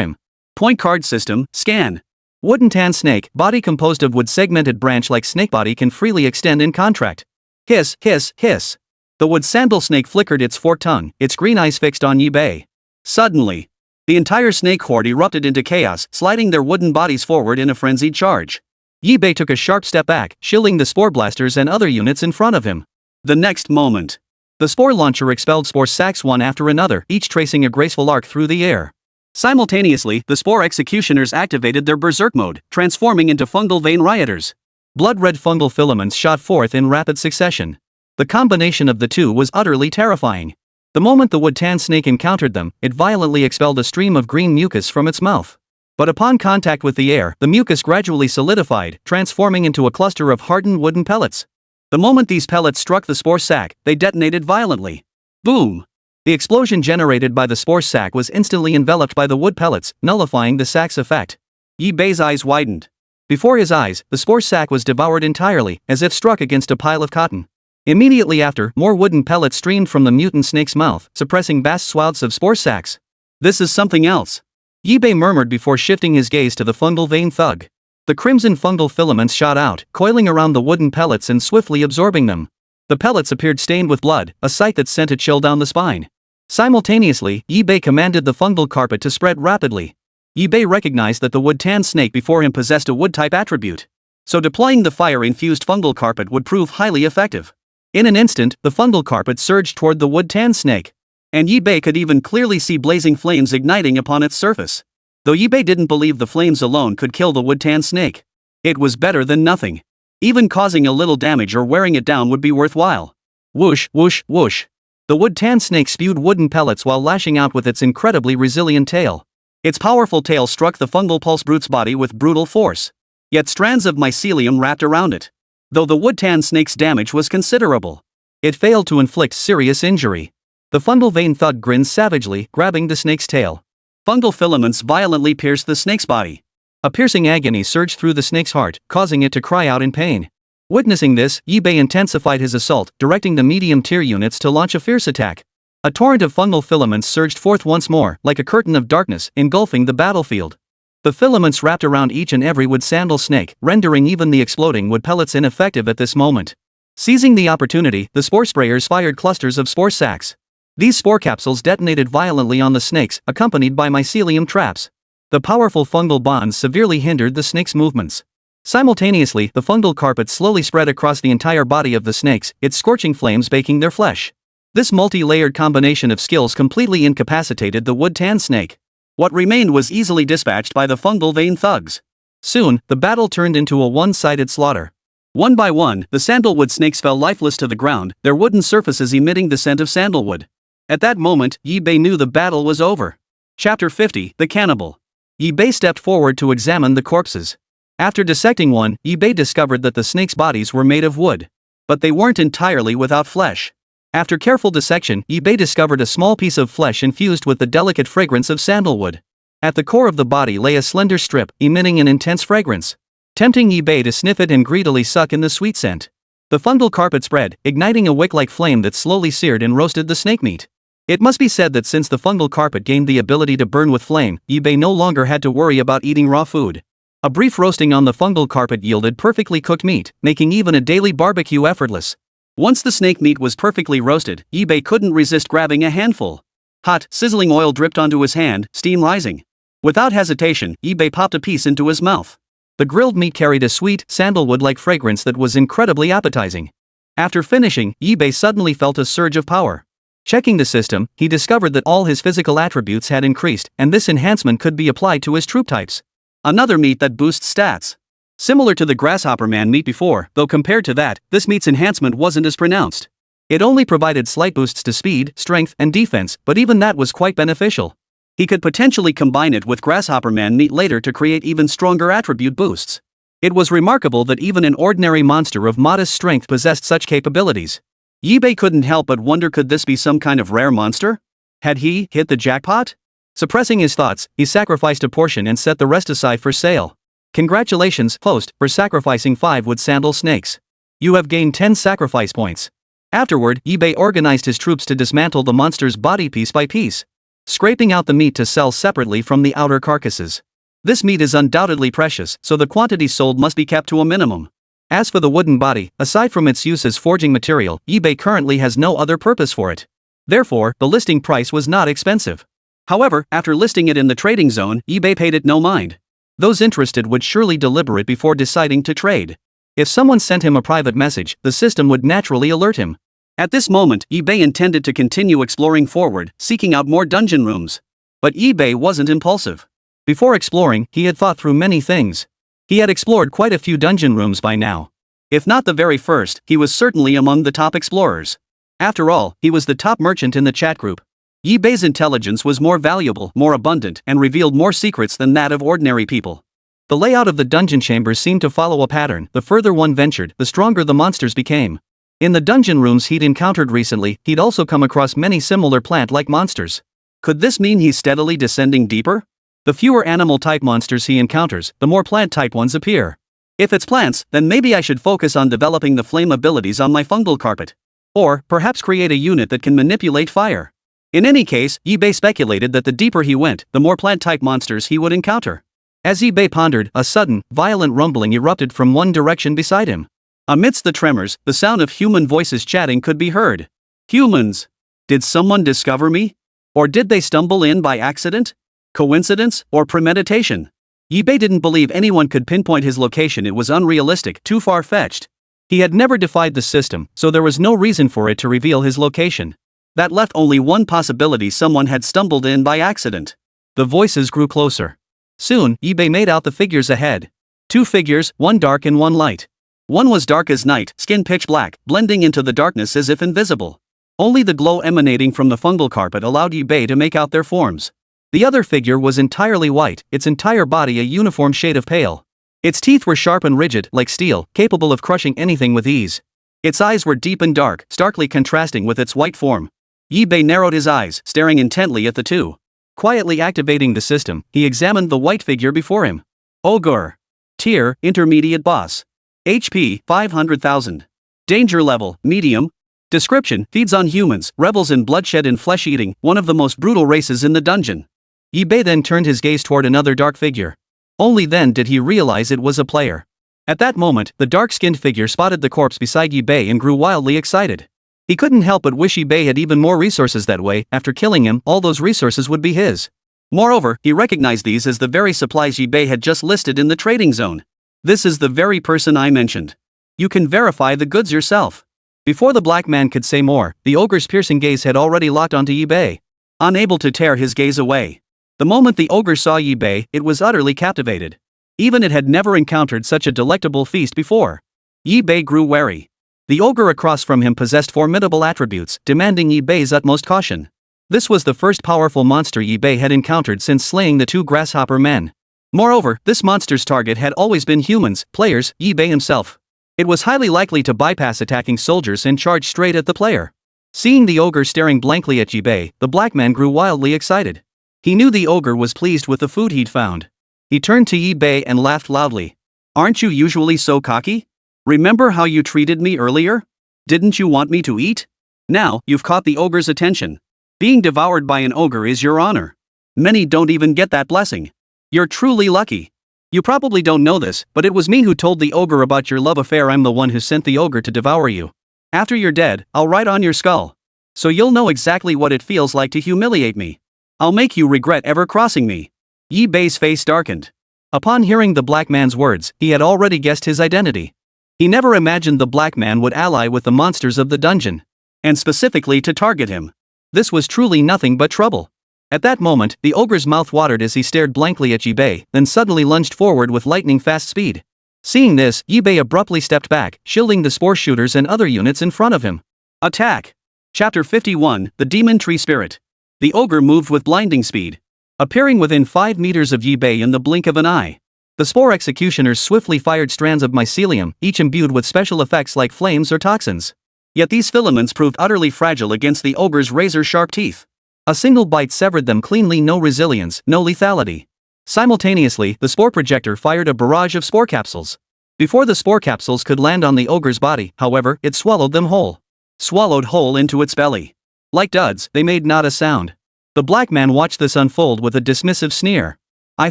him. Point card system, scan. Wooden tan snake, body composed of wood, segmented branch like snake body can freely extend in contract. Hiss, hiss, hiss. The wood sandal snake flickered its forked tongue, its green eyes fixed on eBay. Suddenly, the entire snake horde erupted into chaos, sliding their wooden bodies forward in a frenzied charge. eBay took a sharp step back, shielding the spore blasters and other units in front of him. The next moment, the spore launcher expelled spore sacks one after another, each tracing a graceful arc through the air. Simultaneously, the Spore Executioners activated their berserk mode, transforming into fungal vein rioters. Blood-red fungal filaments shot forth in rapid succession. The combination of the two was utterly terrifying. The moment the wood-tan snake encountered them, it violently expelled a stream of green mucus from its mouth. But upon contact with the air, the mucus gradually solidified, transforming into a cluster of hardened wooden pellets. The moment these pellets struck the spore sac, they detonated violently. Boom! The explosion generated by the spore sac was instantly enveloped by the wood pellets, nullifying the sac's effect. eBay's eyes widened. Before his eyes, the spore sac was devoured entirely, as if struck against a pile of cotton. Immediately after, more wooden pellets streamed from the mutant snake's mouth, suppressing vast swaths of spore sacs. This is something else, eBay murmured before shifting his gaze to the fungal vein thug. The crimson fungal filaments shot out, coiling around the wooden pellets and swiftly absorbing them. The pellets appeared stained with blood, a sight that sent a chill down the spine. Simultaneously, eBay commanded the fungal carpet to spread rapidly. eBay recognized that the wood-tan snake before him possessed a wood-type attribute. So deploying the fire-infused fungal carpet would prove highly effective. In an instant, the fungal carpet surged toward the wood-tan snake. And eBay could even clearly see blazing flames igniting upon its surface. Though eBay didn't believe the flames alone could kill the wood-tan snake, it was better than nothing. Even causing a little damage or wearing it down would be worthwhile. Whoosh, whoosh, whoosh. The wood-tan snake spewed wooden pellets while lashing out with its incredibly resilient tail. Its powerful tail struck the fungal pulse brute's body with brutal force. Yet strands of mycelium wrapped around it. Though the wood-tan snake's damage was considerable, it failed to inflict serious injury. The fungal vein thug grinned savagely, grabbing the snake's tail. Fungal filaments violently pierced the snake's body. A piercing agony surged through the snake's heart, causing it to cry out in pain. Witnessing this, eBay intensified his assault, directing the medium-tier units to launch a fierce attack. A torrent of fungal filaments surged forth once more, like a curtain of darkness, engulfing the battlefield. The filaments wrapped around each and every wood sandal snake, rendering even the exploding wood pellets ineffective at this moment. Seizing the opportunity, the spore sprayers fired clusters of spore sacs. These spore capsules detonated violently on the snakes, accompanied by mycelium traps. The powerful fungal bonds severely hindered the snake's movements. Simultaneously, the fungal carpet slowly spread across the entire body of the snakes, its scorching flames baking their flesh. This multi-layered combination of skills completely incapacitated the wood-tan snake. What remained was easily dispatched by the fungal vein thugs. Soon, the battle turned into a one-sided slaughter. One by one, the sandalwood snakes fell lifeless to the ground, their wooden surfaces emitting the scent of sandalwood. At that moment, Yi-Bei knew the battle was over. Chapter 50, The Cannibal. Yi-Bei stepped forward to examine the corpses. After dissecting one, Yi-Bei discovered that the snakes' bodies were made of wood. But they weren't entirely without flesh. After careful dissection, Yi-Bei discovered a small piece of flesh infused with the delicate fragrance of sandalwood. At the core of the body lay a slender strip, emitting an intense fragrance, tempting Yi-Bei to sniff it and greedily suck in the sweet scent. The fungal carpet spread, igniting a wick-like flame that slowly seared and roasted the snake meat. It must be said that since the fungal carpet gained the ability to burn with flame, Yi-Bei no longer had to worry about eating raw food. A brief roasting on the fungal carpet yielded perfectly cooked meat, making even a daily barbecue effortless. Once the snake meat was perfectly roasted, Yi-Bei couldn't resist grabbing a handful. Hot, sizzling oil dripped onto his hand, steam rising. Without hesitation, Yi-Bei popped a piece into his mouth. The grilled meat carried a sweet, sandalwood-like fragrance that was incredibly appetizing. After finishing, Yi-Bei suddenly felt a surge of power. Checking the system, he discovered that all his physical attributes had increased, and this enhancement could be applied to his troop types. Another meat that boosts stats. Similar to the grasshopper man meat before, though compared to that, this meat's enhancement wasn't as pronounced. It only provided slight boosts to speed, strength, and defense, but even that was quite beneficial. He could potentially combine it with grasshopper man meat later to create even stronger attribute boosts. It was remarkable that even an ordinary monster of modest strength possessed such capabilities. Yi-Bei couldn't help but wonder, could this be some kind of rare monster? Had he hit the jackpot? Suppressing his thoughts, he sacrificed a portion and set the rest aside for sale. Congratulations, host, for sacrificing 5 wood sandal snakes. You have gained 10 sacrifice points. Afterward, Yi-Bei organized his troops to dismantle the monster's body piece by piece, scraping out the meat to sell separately from the outer carcasses. This meat is undoubtedly precious, so the quantity sold must be kept to a minimum. As for the wooden body, aside from its use as forging material, Yi-Bei currently has no other purpose for it. Therefore, the listing price was not expensive. However, after listing it in the trading zone, Yi-Bei paid it no mind. Those interested would surely deliberate before deciding to trade. If someone sent him a private message, the system would naturally alert him. At this moment, Yi-Bei intended to continue exploring forward, seeking out more dungeon rooms. But Yi-Bei wasn't impulsive. Before exploring, he had thought through many things. He had explored quite a few dungeon rooms by now. If not the very first, he was certainly among the top explorers. After all, he was the top merchant in the chat group. Yi-Bei's intelligence was more valuable, more abundant, and revealed more secrets than that of ordinary people. The layout of the dungeon chambers seemed to follow a pattern. The further one ventured, the stronger the monsters became. In the dungeon rooms he'd encountered recently, he'd also come across many similar plant-like monsters. Could this mean he's steadily descending deeper? The fewer animal-type monsters he encounters, the more plant-type ones appear. If it's plants, then maybe I should focus on developing the flame abilities on my fungal carpet. Or, perhaps create a unit that can manipulate fire. In any case, Yi-Bei speculated that the deeper he went, the more plant-type monsters he would encounter. As Yi-Bei pondered, a sudden, violent rumbling erupted from one direction beside him. Amidst the tremors, the sound of human voices chatting could be heard. Humans! Did someone discover me? Or did they stumble in by accident? Coincidence, or premeditation? Yi-Bei didn't believe anyone could pinpoint his location. It was unrealistic, too far-fetched. He had never defied the system, so there was no reason for it to reveal his location. That left only one possibility: someone had stumbled in by accident. The voices grew closer. Soon, Yi-Bei made out the figures ahead. 2 figures, one dark and one light. One was dark as night, skin pitch black, blending into the darkness as if invisible. Only the glow emanating from the fungal carpet allowed Yi-Bei to make out their forms. The other figure was entirely white, its entire body a uniform shade of pale. Its teeth were sharp and rigid, like steel, capable of crushing anything with ease. Its eyes were deep and dark, starkly contrasting with its white form. Yi-Bei narrowed his eyes, staring intently at the two. Quietly activating the system, he examined the white figure before him. Ogre. Tier, Intermediate Boss. HP, 500,000. Danger level, Medium. Description: feeds on humans, revels in bloodshed and flesh-eating, one of the most brutal races in the dungeon. Yi-Bei then turned his gaze toward another dark figure. Only then did he realize it was a player. At that moment, the dark-skinned figure spotted the corpse beside Yi-Bei and grew wildly excited. He couldn't help but wish Yi-Bei had even more resources. That way, after killing him, all those resources would be his. Moreover, he recognized these as the very supplies Yi-Bei had just listed in the trading zone. This is the very person I mentioned. You can verify the goods yourself. Before the black man could say more, the ogre's piercing gaze had already locked onto Yi-Bei. Unable to tear his gaze away, The moment the ogre saw Yi-Bei, it was utterly captivated. Even it had never encountered such a delectable feast before. Yi-Bei grew wary. The ogre across from him possessed formidable attributes, demanding Yi-Bei's utmost caution. This was the first powerful monster Yi-Bei had encountered since slaying the two grasshopper men. Moreover, this monster's target had always been humans, players, Yi-Bei himself. It was highly likely to bypass attacking soldiers and charge straight at the player. Seeing the ogre staring blankly at Yi-Bei, the black man grew wildly excited. He knew the ogre was pleased with the food he'd found. He turned to Yi-Bei and laughed loudly. "Aren't you usually so cocky? Remember how you treated me earlier? Didn't you want me to eat? Now, you've caught the ogre's attention. Being devoured by an ogre is your honor. Many don't even get that blessing. You're truly lucky. You probably don't know this, but it was me who told the ogre about your love affair. I'm the one who sent the ogre to devour you. After you're dead, I'll write on your skull. So you'll know exactly what it feels like to humiliate me. I'll make you regret ever crossing me." Yi-Bei's face darkened. Upon hearing the black man's words, he had already guessed his identity. He never imagined the black man would ally with the monsters of the dungeon. And specifically to target him. This was truly nothing but trouble. At that moment, the ogre's mouth watered as he stared blankly at Yi-Bei, then suddenly lunged forward with lightning-fast speed. Seeing this, Yi-Bei abruptly stepped back, shielding the spore shooters and other units in front of him. Attack! Chapter 51, The Demon Tree Spirit. The ogre moved with blinding speed, appearing within 5 meters of Yi-Bei in the blink of an eye. The Spore Executioners swiftly fired strands of mycelium, each imbued with special effects like flames or toxins. Yet these filaments proved utterly fragile against the ogre's razor-sharp teeth. A single bite severed them cleanly. No resilience, no lethality. Simultaneously, the spore projector fired a barrage of spore capsules. Before the spore capsules could land on the ogre's body, however, it swallowed them whole. Swallowed whole into its belly. Like duds, they made not a sound. The black man watched this unfold with a dismissive sneer. "I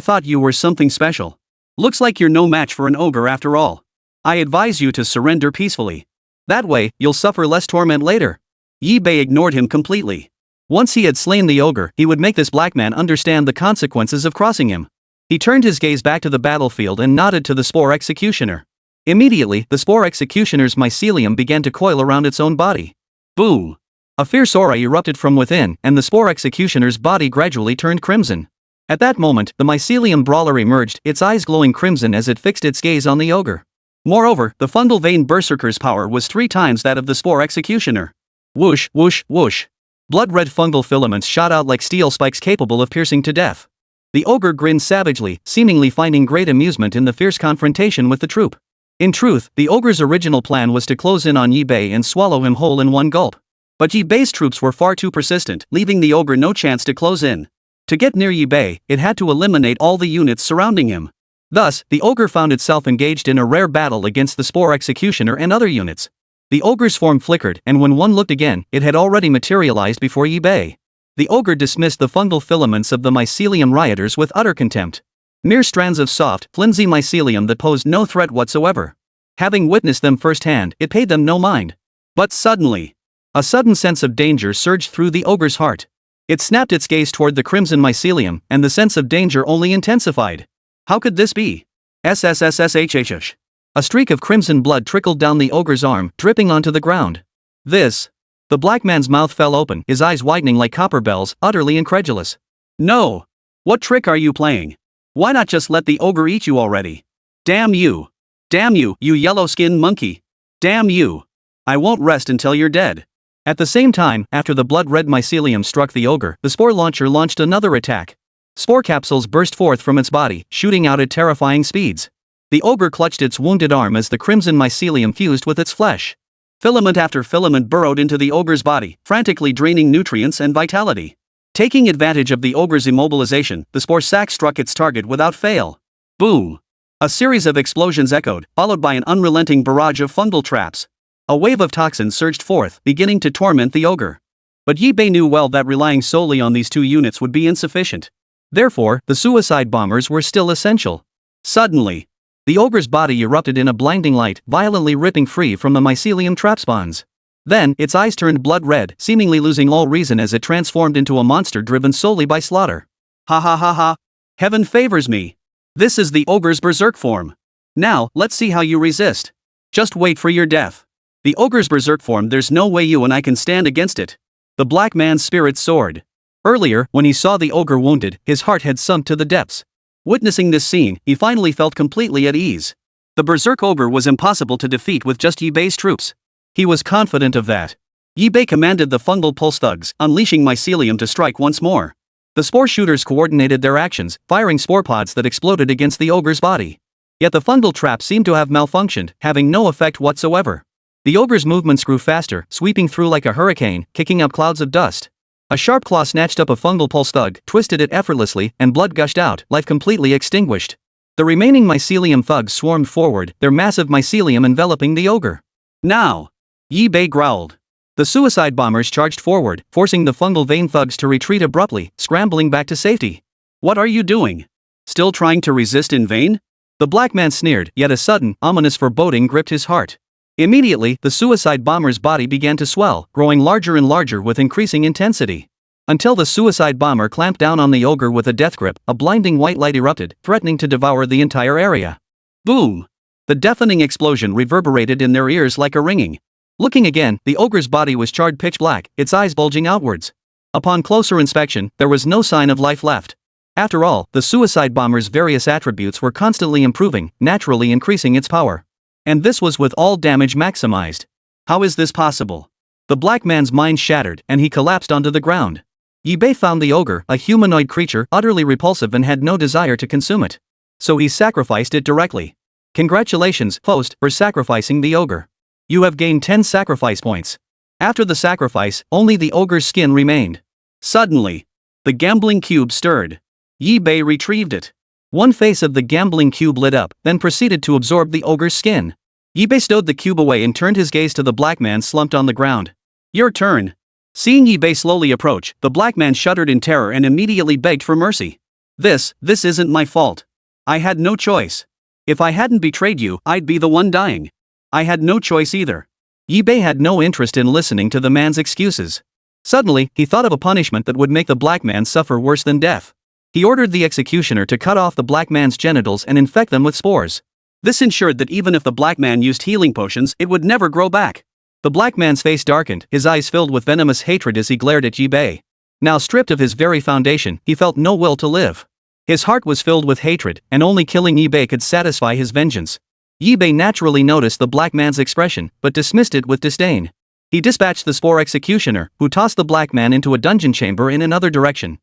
thought you were something special. Looks like you're no match for an ogre after all. I advise you to surrender peacefully. That way, you'll suffer less torment later." Yi-Bei ignored him completely. Once he had slain the ogre, he would make this black man understand the consequences of crossing him. He turned his gaze back to the battlefield and nodded to the Spore Executioner. Immediately, the Spore Executioner's mycelium began to coil around its own body. Boom! A fierce aura erupted from within, and the Spore Executioner's body gradually turned crimson. At that moment, the mycelium brawler emerged, its eyes glowing crimson as it fixed its gaze on the ogre. Moreover, the Fungal Vein Berserker's power was 3 times that of the Spore Executioner. Whoosh, whoosh, whoosh. Blood-red fungal filaments shot out like steel spikes capable of piercing to death. The ogre grinned savagely, seemingly finding great amusement in the fierce confrontation with the troop. In truth, the ogre's original plan was to close in on Yi-Bei and swallow him whole in one gulp. But Yi-Bei's troops were far too persistent, leaving the ogre no chance to close in. To get near Yi-Bei, it had to eliminate all the units surrounding him. Thus, the ogre found itself engaged in a rare battle against the Spore Executioner and other units. The ogre's form flickered, and when one looked again, it had already materialized before Yi-Bei. The ogre dismissed the fungal filaments of the mycelium rioters with utter contempt. Mere strands of soft, flimsy mycelium that posed no threat whatsoever. Having witnessed them firsthand, it paid them no mind. But suddenly, a sudden sense of danger surged through the ogre's heart. It snapped its gaze toward the crimson mycelium, and the sense of danger only intensified. How could this be? SSS-rank. A streak of crimson blood trickled down the ogre's arm, dripping onto the ground. This. The black man's mouth fell open, his eyes widening like copper bells, utterly incredulous. No! What trick are you playing? Why not just let the ogre eat you already? Damn you! Damn you, you yellow-skinned monkey! Damn you! I won't rest until you're dead. At the same time, after the blood-red mycelium struck the ogre, the spore launcher launched another attack. Spore capsules burst forth from its body, shooting out at terrifying speeds. The ogre clutched its wounded arm as the crimson mycelium fused with its flesh. Filament after filament burrowed into the ogre's body, frantically draining nutrients and vitality. Taking advantage of the ogre's immobilization, the spore sac struck its target without fail. Boom! A series of explosions echoed, followed by an unrelenting barrage of fungal traps. A wave of toxins surged forth, beginning to torment the ogre. But Yi-Bei knew well that relying solely on these 2 units would be insufficient. Therefore, the suicide bombers were still essential. Suddenly, the ogre's body erupted in a blinding light, violently ripping free from the mycelium trap spawns. Then, its eyes turned blood red, seemingly losing all reason as it transformed into a monster driven solely by slaughter. Ha ha ha ha! Heaven favors me! This is the ogre's berserk form. Now, let's see how you resist. Just wait for your death. The ogre's berserk form, there's no way you and I can stand against it. The black man's spirit soared. Earlier, when he saw the ogre wounded, his heart had sunk to the depths. Witnessing this scene, he finally felt completely at ease. The berserk ogre was impossible to defeat with just Yibei's troops. He was confident of that. Yibei commanded the fungal pulse thugs, unleashing mycelium to strike once more. The spore shooters coordinated their actions, firing spore pods that exploded against the ogre's body. Yet the fungal trap seemed to have malfunctioned, having no effect whatsoever. The ogre's movements grew faster, sweeping through like a hurricane, kicking up clouds of dust. A sharp claw snatched up a fungal pulse thug, twisted it effortlessly, and blood gushed out, life completely extinguished. The remaining mycelium thugs swarmed forward, their massive mycelium enveloping the ogre. Now! Yibei growled. The suicide bombers charged forward, forcing the fungal vein thugs to retreat abruptly, scrambling back to safety. What are you doing? Still trying to resist in vain? The black man sneered, yet a sudden, ominous foreboding gripped his heart. Immediately, the suicide bomber's body began to swell, growing larger and larger with increasing intensity. Until the suicide bomber clamped down on the ogre with a death grip, a blinding white light erupted, threatening to devour the entire area. Boom! The deafening explosion reverberated in their ears like a ringing. Looking again, the ogre's body was charred pitch black, its eyes bulging outwards. Upon closer inspection, there was no sign of life left. After all, the suicide bomber's various attributes were constantly improving, naturally increasing its power. And this was with all damage maximized. How is this possible? The black man's mind shattered, and he collapsed onto the ground. Yibei found the ogre, a humanoid creature, utterly repulsive and had no desire to consume it. So he sacrificed it directly. Congratulations, host, for sacrificing the ogre. You have gained 10 sacrifice points. After the sacrifice, only the ogre's skin remained. Suddenly, the gambling cube stirred. Yibei retrieved it. One face of the gambling cube lit up, then proceeded to absorb the ogre's skin. Yibei stowed the cube away and turned his gaze to the black man slumped on the ground. Your turn. Seeing Yibei slowly approach, the black man shuddered in terror and immediately begged for mercy. This isn't my fault. I had no choice. If I hadn't betrayed you, I'd be the one dying. I had no choice either. Yibei had no interest in listening to the man's excuses. Suddenly, he thought of a punishment that would make the black man suffer worse than death. He ordered the executioner to cut off the black man's genitals and infect them with spores. This ensured that even if the black man used healing potions, it would never grow back. The black man's face darkened, his eyes filled with venomous hatred as he glared at Yibei. Now stripped of his very foundation, he felt no will to live. His heart was filled with hatred, and only killing Yibei could satisfy his vengeance. Yibei naturally noticed the black man's expression, but dismissed it with disdain. He dispatched the Spore Executioner, who tossed the black man into a dungeon chamber in another direction.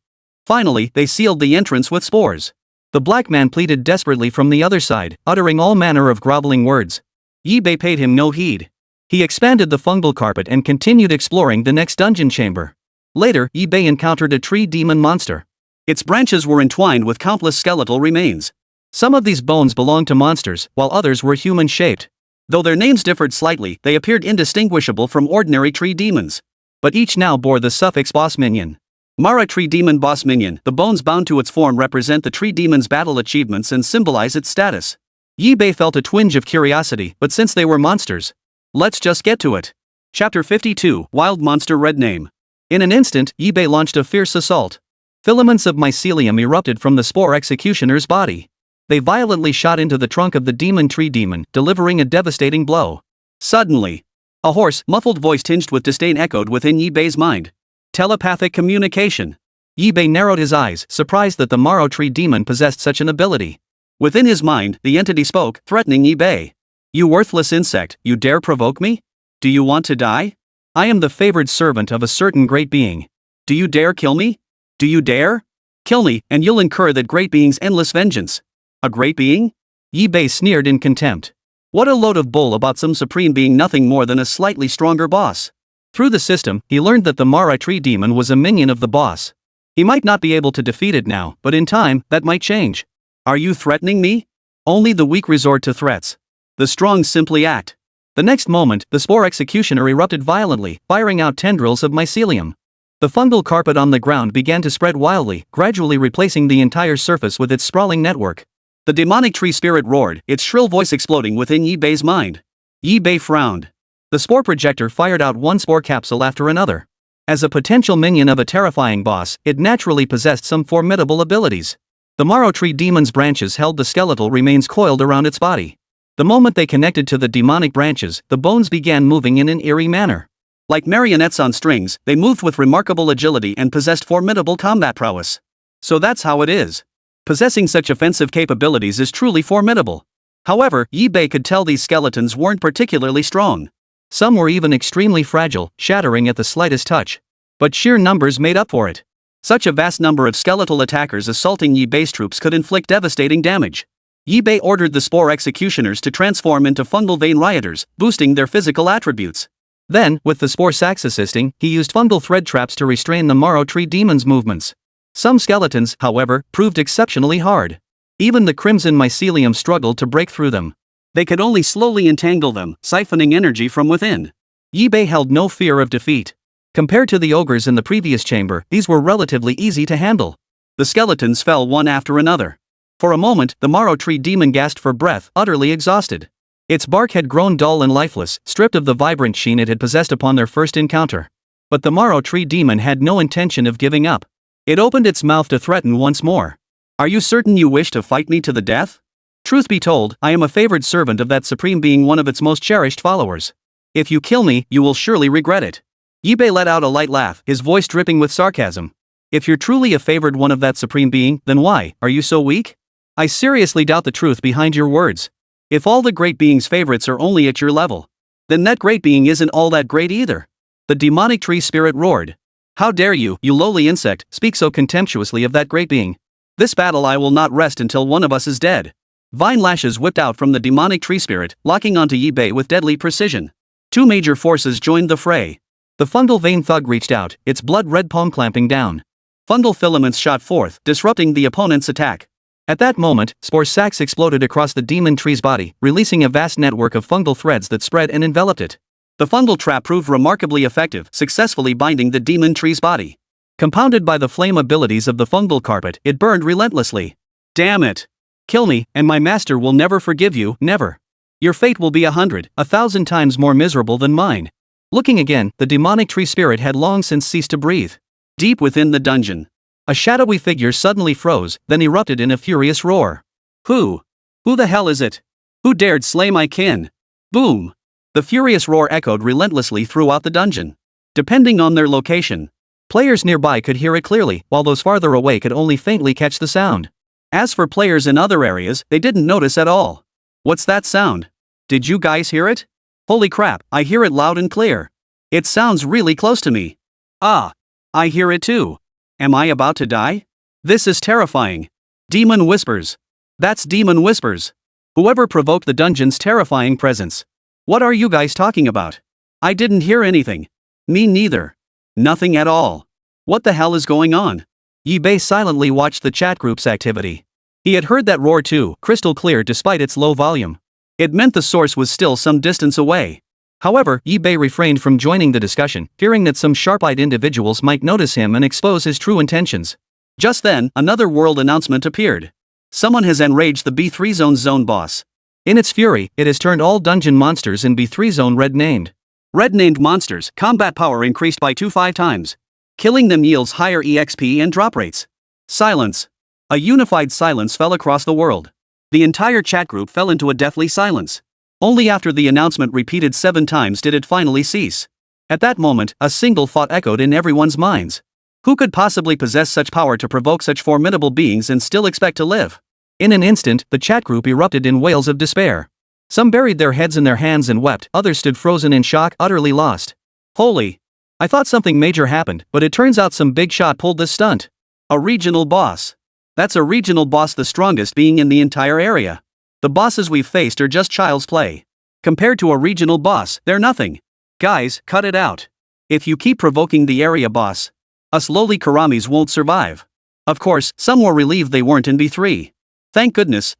Finally, they sealed the entrance with spores. The black man pleaded desperately from the other side, uttering all manner of groveling words. Yibei paid him no heed. He expanded the fungal carpet and continued exploring the next dungeon chamber. Later, Yibei encountered a tree demon monster. Its branches were entwined with countless skeletal remains. Some of these bones belonged to monsters, while others were human-shaped. Though their names differed slightly, they appeared indistinguishable from ordinary tree demons. But each now bore the suffix boss minion. Mara Tree Demon Boss Minion. The bones bound to its form represent the tree demon's battle achievements and symbolize its status. Yibei felt a twinge of curiosity, but since they were monsters, let's just get to it. Chapter 52, Wild Monster Red Name. In an instant, Yibei launched a fierce assault. Filaments of mycelium erupted from the Spore Executioner's body. They violently shot into the trunk of the demon tree demon, delivering a devastating blow. Suddenly, a hoarse, muffled voice tinged with disdain echoed within Yibei's mind. Telepathic communication. Yibei narrowed his eyes, surprised that the Maro tree demon possessed such an ability. Within his mind, the entity spoke, threatening Yibei. You worthless insect, you dare provoke me? Do you want to die? I am the favored servant of a certain great being. Do you dare kill me? Do you dare? Kill me, and you'll incur that great being's endless vengeance. A great being? Yibei sneered in contempt. What a load of bull about some supreme being nothing more than a slightly stronger boss. Through the system, he learned that the Mara tree demon was a minion of the boss. He might not be able to defeat it now, but in time, that might change. Are you threatening me? Only the weak resort to threats. The strong simply act. The next moment, the Spore Executioner erupted violently, firing out tendrils of mycelium. The fungal carpet on the ground began to spread wildly, gradually replacing the entire surface with its sprawling network. The demonic tree spirit roared, its shrill voice exploding within Yibei's mind. Yibei frowned. The spore projector fired out one spore capsule after another. As a potential minion of a terrifying boss, it naturally possessed some formidable abilities. The Maro tree demon's branches held the skeletal remains coiled around its body. The moment they connected to the demonic branches, the bones began moving in an eerie manner. Like marionettes on strings, they moved with remarkable agility and possessed formidable combat prowess. So that's how it is. Possessing such offensive capabilities is truly formidable. However, Yi-Bei could tell these skeletons weren't particularly strong. Some were even extremely fragile, shattering at the slightest touch. But sheer numbers made up for it. Such a vast number of skeletal attackers assaulting Yi-Bei's troops could inflict devastating damage. Yi-Bei ordered the Spore Executioners to transform into fungal vein rioters, boosting their physical attributes. Then, with the Spore Sacs assisting, he used fungal thread traps to restrain the Marrow Tree Demon's movements. Some skeletons, however, proved exceptionally hard. Even the Crimson Mycelium struggled to break through them. They could only slowly entangle them, siphoning energy from within. Yi-Bei held no fear of defeat. Compared to the ogres in the previous chamber, these were relatively easy to handle. The skeletons fell one after another. For a moment, the Marrow Tree Demon gasped for breath, utterly exhausted. Its bark had grown dull and lifeless, stripped of the vibrant sheen it had possessed upon their first encounter. But the Marrow Tree Demon had no intention of giving up. It opened its mouth to threaten once more. "Are you certain you wish to fight me to the death? Truth be told, I am a favored servant of that supreme being, one of its most cherished followers. If you kill me, you will surely regret it." Yi-Bei let out a light laugh, his voice dripping with sarcasm. "If you're truly a favored one of that supreme being, then why are you so weak? I seriously doubt the truth behind your words. If all the great being's favorites are only at your level, then that great being isn't all that great either." The demonic tree spirit roared. "How dare you, you lowly insect, speak so contemptuously of that great being? This battle I will not rest until one of us is dead." Vine lashes whipped out from the demonic tree spirit, locking onto Yi-Bei with deadly precision. Two major forces joined the fray. The fungal vein thug reached out, its blood-red palm clamping down. Fungal filaments shot forth, disrupting the opponent's attack. At that moment, spore sacs exploded across the demon tree's body, releasing a vast network of fungal threads that spread and enveloped it. The fungal trap proved remarkably effective, successfully binding the demon tree's body. Compounded by the flame abilities of the fungal carpet, it burned relentlessly. "Damn it! Kill me, and my master will never forgive you, never. Your fate will be 1,000 times more miserable than mine." Looking again, the demonic tree spirit had long since ceased to breathe. Deep within the dungeon, a shadowy figure suddenly froze, then erupted in a furious roar. Who the hell is it? Who dared slay my kin?" Boom! The furious roar echoed relentlessly throughout the dungeon. Depending on their location, players nearby could hear it clearly, while those farther away could only faintly catch the sound. As for players in other areas, they didn't notice at all. "What's that sound? Did you guys hear it? Holy crap, I hear it loud and clear. It sounds really close to me. Ah, I hear it too. Am I about to die? This is terrifying. Demon whispers. That's demon whispers. Whoever provoked the dungeon's terrifying presence. What are you guys talking about? I didn't hear anything. Me neither. Nothing at all. What the hell is going on?" Yi-Bei silently watched the chat group's activity. He had heard that roar too, crystal clear despite its low volume. It meant the source was still some distance away. However, Yi-Bei refrained from joining the discussion, fearing that some sharp-eyed individuals might notice him and expose his true intentions. Just then, another world announcement appeared. Someone has enraged the B3 zone boss. In its fury, it has turned all dungeon monsters in B3 zone red-named. Red-named monsters, combat power increased by 25 times. Killing them yields higher EXP and drop rates. Silence. A unified silence fell across the world. The entire chat group fell into a deathly silence. Only after the announcement repeated 7 times did it finally cease. At that moment, a single thought echoed in everyone's minds. Who could possibly possess such power to provoke such formidable beings and still expect to live? In an instant, the chat group erupted in wails of despair. Some buried their heads in their hands and wept, others stood frozen in shock, utterly lost. Holy! I thought something major happened, but it turns out some big shot pulled this stunt. A regional boss. That's a regional boss, the strongest being in the entire area. The bosses we've faced are just child's play. Compared to a regional boss, they're nothing. Guys, cut it out. If you keep provoking the area boss, us lowly Karamis won't survive. Of course, some were relieved they weren't in B3. Thank goodness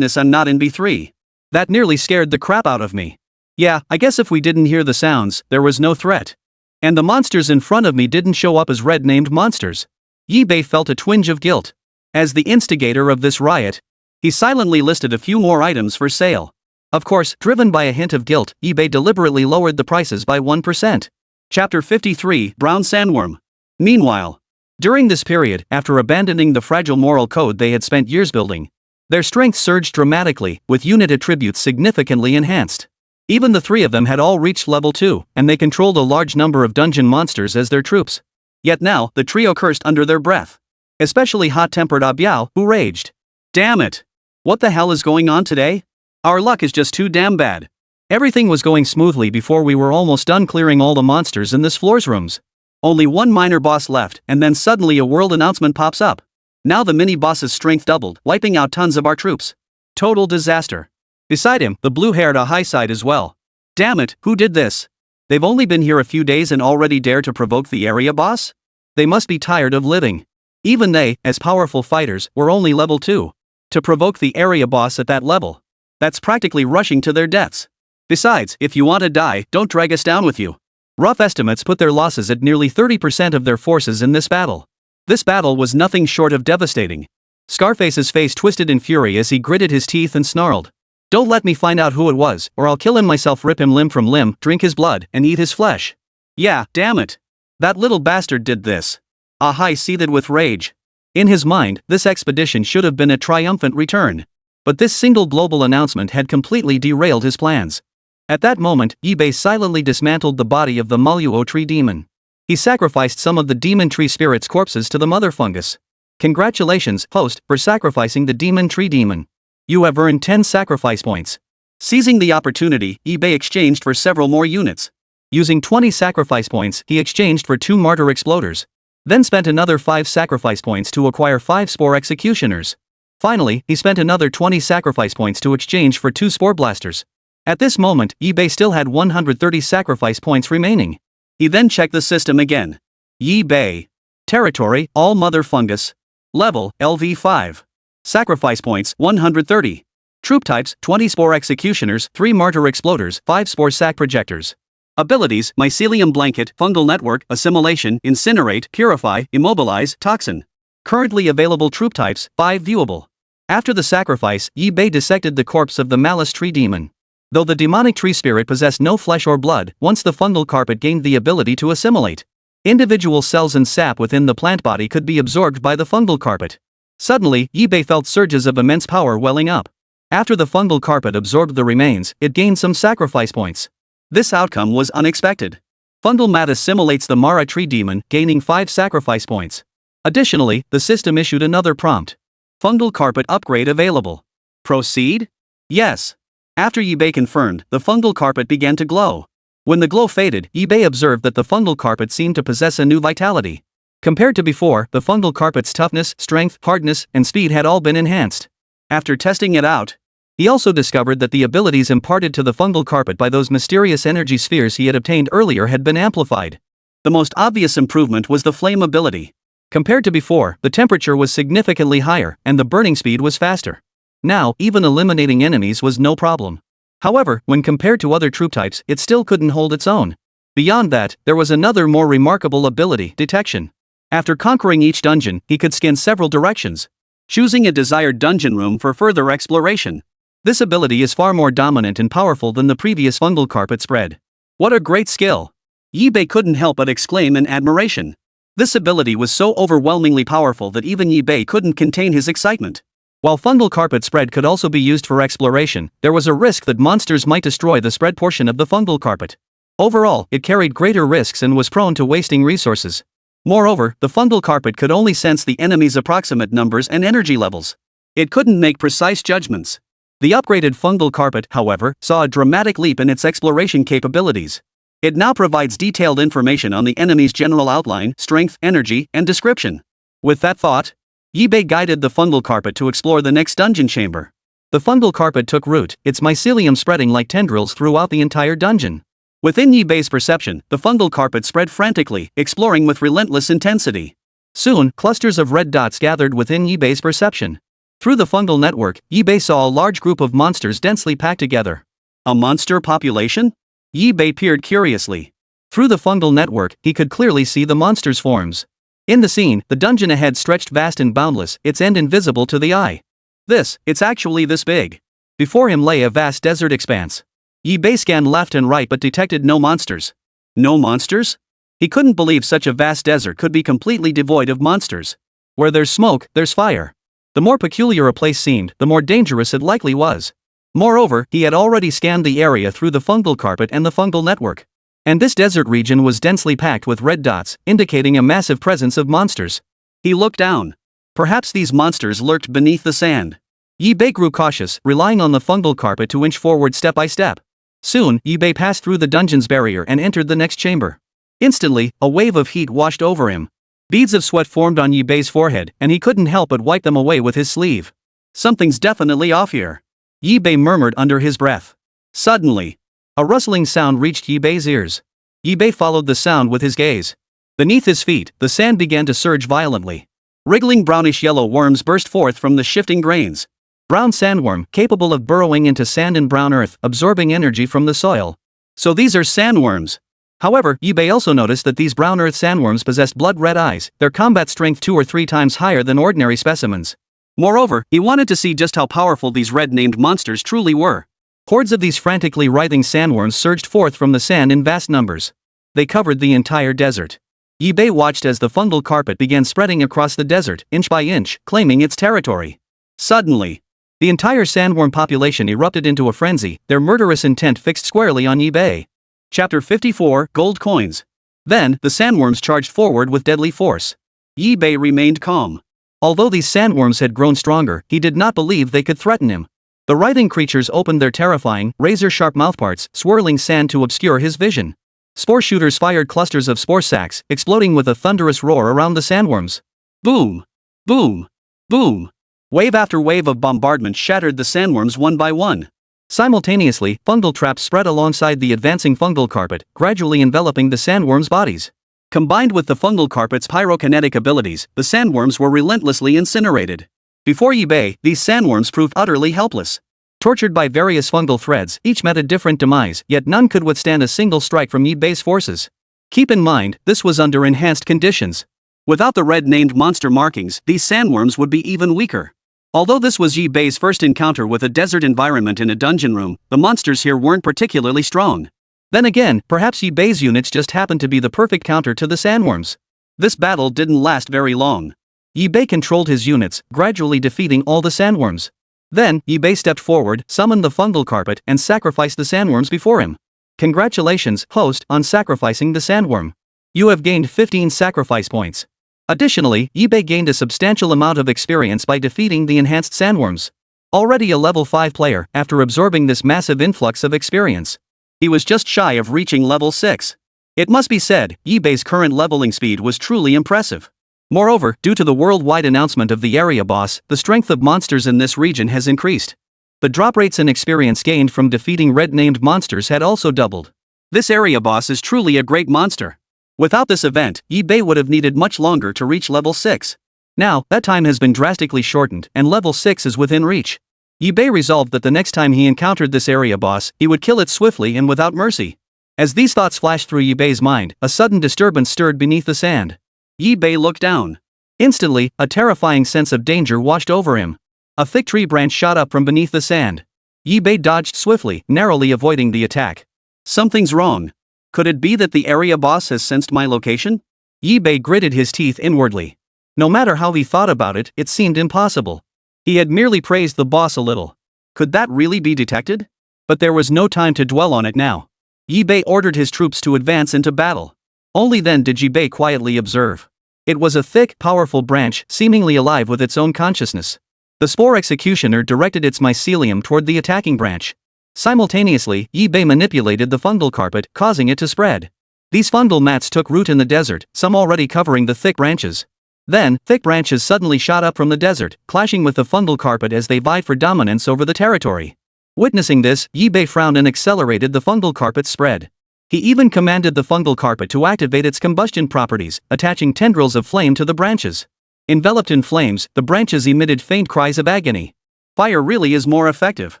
I'm not in B3. That nearly scared the crap out of me. Yeah, I guess if we didn't hear the sounds, there was no threat. And the monsters in front of me didn't show up as red-named monsters. Yi-Bei felt a twinge of guilt. As the instigator of this riot, he silently listed a few more items for sale. Of course, driven by a hint of guilt, Yi-Bei deliberately lowered the prices by 1%. Chapter 53, Brown Sandworm. Meanwhile, during this period, after abandoning the fragile moral code they had spent years building, their strength surged dramatically, with unit attributes significantly enhanced. Even the three of them had all reached level 2, and they controlled a large number of dungeon monsters as their troops. Yet now, the trio cursed under their breath. Especially hot-tempered Abiao, who raged. Damn it! What the hell is going on today? Our luck is just too damn bad. Everything was going smoothly before we were almost done clearing all the monsters in this floor's rooms. Only one minor boss left, and then suddenly a world announcement pops up. Now the mini-boss's strength doubled, wiping out tons of our troops. Total disaster. Beside him, the blue-haired Ahai sighed as well. Damn it, who did this? They've only been here a few days and already dare to provoke the area boss? They must be tired of living. Even they, as powerful fighters, were only level 2. To provoke the area boss at that level. That's practically rushing to their deaths. Besides, if you want to die, don't drag us down with you. Rough estimates put their losses at nearly 30% of their forces in this battle. This battle was nothing short of devastating. Scarface's face twisted in fury as he gritted his teeth and snarled. Don't let me find out who it was, or I'll kill him myself, rip him limb from limb, drink his blood, and eat his flesh. Yeah, damn it. That little bastard did this. Ahai seethed with rage. In his mind, this expedition should have been a triumphant return. But this single global announcement had completely derailed his plans. At that moment, Yibei silently dismantled the body of the Maluo tree demon. He sacrificed some of the demon tree spirit's corpses to the mother fungus. Congratulations, host, for sacrificing the demon tree demon. You have earned 10 sacrifice points. Seizing the opportunity, Yibei exchanged for several more units. Using 20 sacrifice points, he exchanged for 2 martyr exploders. Then spent another 5 sacrifice points to acquire 5 Spore Executioners. Finally, he spent another 20 sacrifice points to exchange for 2 Spore Blasters. At this moment, Yibei still had 130 sacrifice points remaining. He then checked the system again. Yibei. Territory, All Mother Fungus. Level, LV5. Sacrifice points, 130. Troop types, 20 Spore Executioners, 3 Martyr Exploders, 5 Spore Sac Projectors. Abilities, Mycelium Blanket, Fungal Network, Assimilation, Incinerate, Purify, Immobilize, Toxin. Currently available troop types, 5 viewable. After the sacrifice, Yibei dissected the corpse of the Malice Tree Demon. Though the demonic tree spirit possessed no flesh or blood, once the fungal carpet gained the ability to assimilate. Individual cells and sap within the plant body could be absorbed by the fungal carpet. Suddenly, Yibei felt surges of immense power welling up. After the fungal carpet absorbed the remains, it gained some sacrifice points. This outcome was unexpected. Fungal mat assimilates the Mara tree demon, gaining 5 sacrifice points. Additionally, the system issued another prompt. Fungal carpet upgrade available. Proceed? Yes. After Yibei confirmed, the fungal carpet began to glow. When the glow faded, Yibei observed that the fungal carpet seemed to possess a new vitality. Compared to before, the fungal carpet's toughness, strength, hardness, and speed had all been enhanced. After testing it out, he also discovered that the abilities imparted to the fungal carpet by those mysterious energy spheres he had obtained earlier had been amplified. The most obvious improvement was the flame ability. Compared to before, the temperature was significantly higher, and the burning speed was faster. Now, even eliminating enemies was no problem. However, when compared to other troop types, it still couldn't hold its own. Beyond that, there was another more remarkable ability, detection. After conquering each dungeon, he could scan several directions, choosing a desired dungeon room for further exploration. This ability is far more dominant and powerful than the previous fungal carpet spread. What a great skill! Yibei couldn't help but exclaim in admiration. This ability was so overwhelmingly powerful that even Yibei couldn't contain his excitement. While fungal carpet spread could also be used for exploration, there was a risk that monsters might destroy the spread portion of the fungal carpet. Overall, it carried greater risks and was prone to wasting resources. Moreover, the fungal carpet could only sense the enemy's approximate numbers and energy levels. It couldn't make precise judgments. The upgraded fungal carpet, however, saw a dramatic leap in its exploration capabilities. It now provides detailed information on the enemy's general outline, strength, energy, and description. With that thought, Yibei guided the fungal carpet to explore the next dungeon chamber. The fungal carpet took root, its mycelium spreading like tendrils throughout the entire dungeon. Within Yibei's perception, the fungal carpet spread frantically, exploring with relentless intensity. Soon, clusters of red dots gathered within Yibei's perception. Through the fungal network, Yibei saw a large group of monsters densely packed together. A monster population? Yibei peered curiously. Through the fungal network, he could clearly see the monsters' forms. In the scene, the dungeon ahead stretched vast and boundless, its end invisible to the eye. It's actually this big. Before him lay a vast desert expanse. Yibei scanned left and right but detected no monsters. No monsters? He couldn't believe such a vast desert could be completely devoid of monsters. Where there's smoke, there's fire. The more peculiar a place seemed, the more dangerous it likely was. Moreover, he had already scanned the area through the fungal carpet and the fungal network. And this desert region was densely packed with red dots, indicating a massive presence of monsters. He looked down. Perhaps these monsters lurked beneath the sand. Yi-Bei grew cautious, relying on the fungal carpet to inch forward step by step. Soon, Yi-Bei passed through the dungeon's barrier and entered the next chamber. Instantly, a wave of heat washed over him. Beads of sweat formed on Yi-Bei's forehead, and he couldn't help but wipe them away with his sleeve. Something's definitely off here, Yi-Bei murmured under his breath. Suddenly, a rustling sound reached Yi-Bei's ears. Yi-Bei followed the sound with his gaze. Beneath his feet, the sand began to surge violently. Wriggling brownish-yellow worms burst forth from the shifting grains. Brown sandworm, capable of burrowing into sand and brown earth, absorbing energy from the soil. So these are sandworms. However, Yi-Bei also noticed that these brown earth sandworms possessed blood-red eyes, their combat strength 2 or 3 times higher than ordinary specimens. Moreover, he wanted to see just how powerful these red-named monsters truly were. Hordes of these frantically writhing sandworms surged forth from the sand in vast numbers. They covered the entire desert. Yi-Bei watched as the fungal carpet began spreading across the desert, inch by inch, claiming its territory. Suddenly, the entire sandworm population erupted into a frenzy, their murderous intent fixed squarely on Yi-Bei. Chapter 54, Gold Coins. Then, the sandworms charged forward with deadly force. Yi-Bei remained calm. Although these sandworms had grown stronger, he did not believe they could threaten him. The writhing creatures opened their terrifying, razor-sharp mouthparts, swirling sand to obscure his vision. Spore shooters fired clusters of spore sacs, exploding with a thunderous roar around the sandworms. Boom! Boom! Boom! Wave after wave of bombardment shattered the sandworms one by one. Simultaneously, fungal traps spread alongside the advancing fungal carpet, gradually enveloping the sandworms' bodies. Combined with the fungal carpet's pyrokinetic abilities, the sandworms were relentlessly incinerated. Before Yi-Bei, these sandworms proved utterly helpless. Tortured by various fungal threads, each met a different demise, yet none could withstand a single strike from Yi-Bei's forces. Keep in mind, this was under enhanced conditions. Without the red-named monster markings, these sandworms would be even weaker. Although this was Yi-Bei's first encounter with a desert environment in a dungeon room, the monsters here weren't particularly strong. Then again, perhaps Yi-Bei's units just happened to be the perfect counter to the sandworms. This battle didn't last very long. Yi-Bei controlled his units, gradually defeating all the sandworms. Then, Yi-Bei stepped forward, summoned the fungal carpet, and sacrificed the sandworms before him. Congratulations, host, on sacrificing the sandworm. You have gained 15 sacrifice points. Additionally, Yi-Bei gained a substantial amount of experience by defeating the enhanced sandworms. Already a level 5 player, after absorbing this massive influx of experience, he was just shy of reaching level 6. It must be said, Yi-Bei's current leveling speed was truly impressive. Moreover, due to the worldwide announcement of the area boss, the strength of monsters in this region has increased. The drop rates and experience gained from defeating red-named monsters had also doubled. This area boss is truly a great monster. Without this event, Yi-Bei would have needed much longer to reach level 6. Now, that time has been drastically shortened, and level 6 is within reach. Yi-Bei resolved that the next time he encountered this area boss, he would kill it swiftly and without mercy. As these thoughts flashed through Yi-Bei's mind, a sudden disturbance stirred beneath the sand. Yi-Bei looked down. Instantly, a terrifying sense of danger washed over him. A thick tree branch shot up from beneath the sand. Yi-Bei dodged swiftly, narrowly avoiding the attack. Something's wrong. Could it be that the area boss has sensed my location? Yi-Bei gritted his teeth inwardly. No matter how he thought about it, it seemed impossible. He had merely praised the boss a little. Could that really be detected? But there was no time to dwell on it now. Yi-Bei ordered his troops to advance into battle. Only then did Yi-Bei quietly observe. It was a thick, powerful branch, seemingly alive with its own consciousness. The Spore Executioner directed its mycelium toward the attacking branch. Simultaneously, Yi-Bei manipulated the fungal carpet, causing it to spread. These fungal mats took root in the desert, some already covering the thick branches. Then, thick branches suddenly shot up from the desert, clashing with the fungal carpet as they vied for dominance over the territory. Witnessing this, Yi-Bei frowned and accelerated the fungal carpet's spread. He even commanded the fungal carpet to activate its combustion properties, attaching tendrils of flame to the branches. Enveloped in flames, the branches emitted faint cries of agony. Fire really is more effective.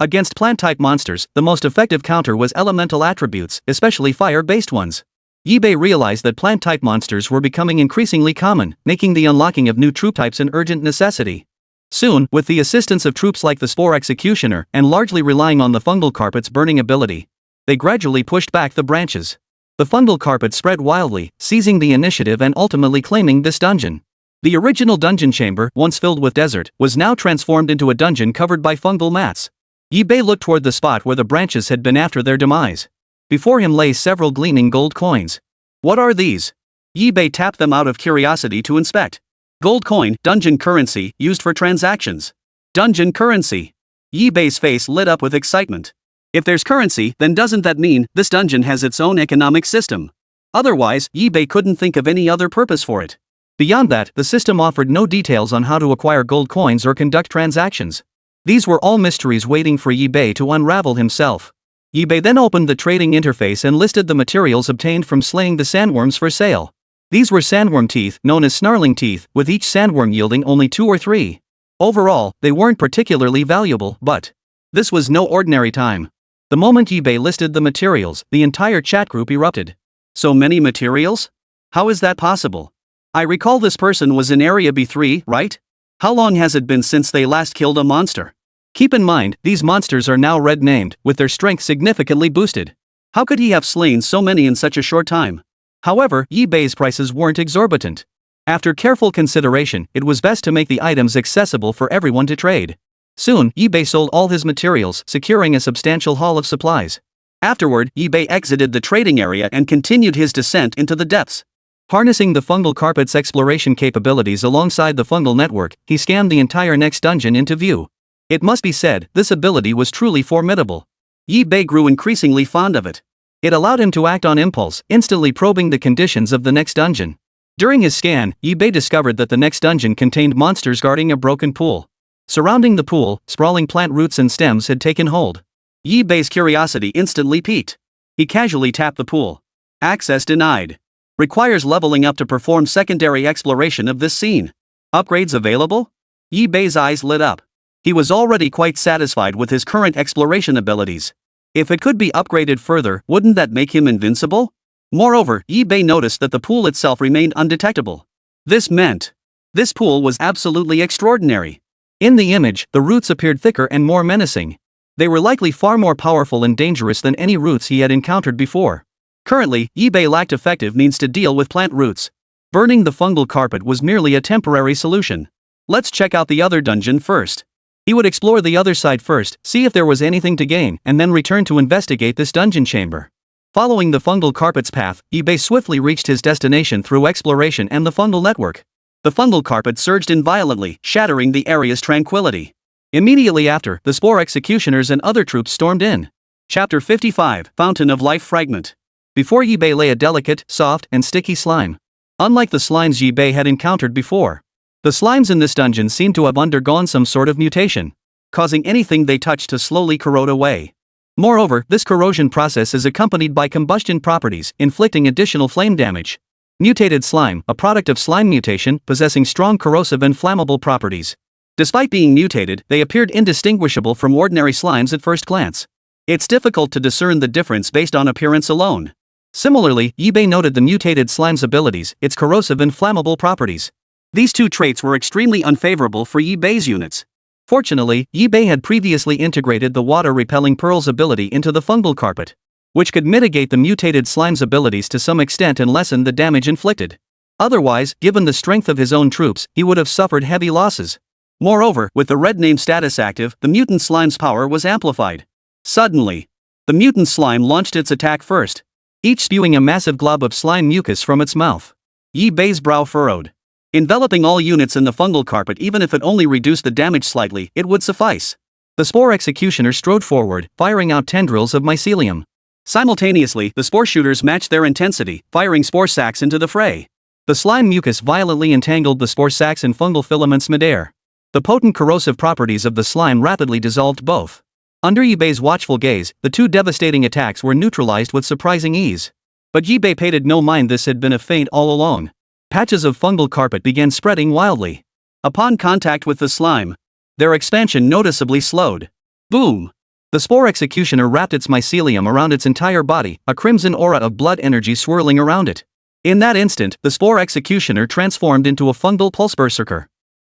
Against plant-type monsters, the most effective counter was elemental attributes, especially fire-based ones. Yi-Bei realized that plant-type monsters were becoming increasingly common, making the unlocking of new troop types an urgent necessity. Soon, with the assistance of troops like the Spore Executioner, and largely relying on the fungal carpet's burning ability, they gradually pushed back the branches. The fungal carpet spread wildly, seizing the initiative and ultimately claiming this dungeon. The original dungeon chamber, once filled with desert, was now transformed into a dungeon covered by fungal mats. Yibei looked toward the spot where the branches had been after their demise. Before him lay several gleaming gold coins. What are these? Yibei tapped them out of curiosity to inspect. Gold coin, dungeon currency, used for transactions. Dungeon currency. Yibei's face lit up with excitement. If there's currency, then doesn't that mean this dungeon has its own economic system? Otherwise, Yibei couldn't think of any other purpose for it. Beyond that, the system offered no details on how to acquire gold coins or conduct transactions. These were all mysteries waiting for Yibei to unravel himself. Yibei then opened the trading interface and listed the materials obtained from slaying the sandworms for sale. These were sandworm teeth, known as snarling teeth, with each sandworm yielding only 2 or 3. Overall, they weren't particularly valuable, but this was no ordinary time. The moment Yibei listed the materials, the entire chat group erupted. So many materials? How is that possible? I recall this person was in Area B3, right? How long has it been since they last killed a monster? Keep in mind, these monsters are now red named, with their strength significantly boosted. How could he have slain so many in such a short time? However, Yibei's prices weren't exorbitant. After careful consideration, it was best to make the items accessible for everyone to trade. Soon, Yibei sold all his materials, securing a substantial haul of supplies. Afterward, Yibei exited the trading area and continued his descent into the depths. Harnessing the fungal carpet's exploration capabilities alongside the fungal network, he scanned the entire next dungeon into view. It must be said, this ability was truly formidable. Yibei grew increasingly fond of it. It allowed him to act on impulse, instantly probing the conditions of the next dungeon. During his scan, Yibei discovered that the next dungeon contained monsters guarding a broken pool. Surrounding the pool, sprawling plant roots and stems had taken hold. Yibei's curiosity instantly piqued. He casually tapped the pool. Access denied. Requires leveling up to perform secondary exploration of this scene. Upgrades available? Yibei's eyes lit up. He was already quite satisfied with his current exploration abilities. If it could be upgraded further, wouldn't that make him invincible? Moreover, Yibei noticed that the pool itself remained undetectable. This meant this pool was absolutely extraordinary. In the image, the roots appeared thicker and more menacing. They were likely far more powerful and dangerous than any roots he had encountered before. Currently, Yibei lacked effective means to deal with plant roots. Burning the fungal carpet was merely a temporary solution. Let's check out the other dungeon first. He would explore the other side first, see if there was anything to gain, and then return to investigate this dungeon chamber. Following the fungal carpet's path, Yibei swiftly reached his destination through exploration and the fungal network. The fungal carpet surged in violently, shattering the area's tranquility. Immediately after, the Spore Executioners and other troops stormed in. Chapter 55, Fountain of Life Fragment. Before Yibei lay a delicate, soft, and sticky slime. Unlike the slimes Yibei had encountered before, the slimes in this dungeon seemed to have undergone some sort of mutation, causing anything they touched to slowly corrode away. Moreover, this corrosion process is accompanied by combustion properties, inflicting additional flame damage. Mutated slime, a product of slime mutation, possessing strong corrosive and flammable properties. Despite being mutated, they appeared indistinguishable from ordinary slimes at first glance. It's difficult to discern the difference based on appearance alone. Similarly, Yibei noted the mutated slime's abilities, its corrosive and flammable properties. These two traits were extremely unfavorable for Yibei's units. Fortunately, Yibei had previously integrated the water-repelling pearl's ability into the fungal carpet, which could mitigate the mutated slime's abilities to some extent and lessen the damage inflicted. Otherwise, given the strength of his own troops, he would have suffered heavy losses. Moreover, with the red name status active, the mutant slime's power was amplified. Suddenly, the mutant slime launched its attack first, each spewing a massive glob of slime mucus from its mouth. Yibei's brow furrowed. Enveloping all units in the fungal carpet, even if it only reduced the damage slightly, it would suffice. The Spore Executioner strode forward, firing out tendrils of mycelium. Simultaneously, the spore shooters matched their intensity, firing spore sacs into the fray. The slime mucus violently entangled the spore sacs in fungal filaments midair. The potent corrosive properties of the slime rapidly dissolved both. Under Yibei's watchful gaze, the two devastating attacks were neutralized with surprising ease. But Yibei paid no mind, this had been a feint all along. Patches of fungal carpet began spreading wildly. Upon contact with the slime, their expansion noticeably slowed. Boom! The Spore Executioner wrapped its mycelium around its entire body, a crimson aura of blood energy swirling around it. In that instant, the Spore Executioner transformed into a fungal pulse berserker.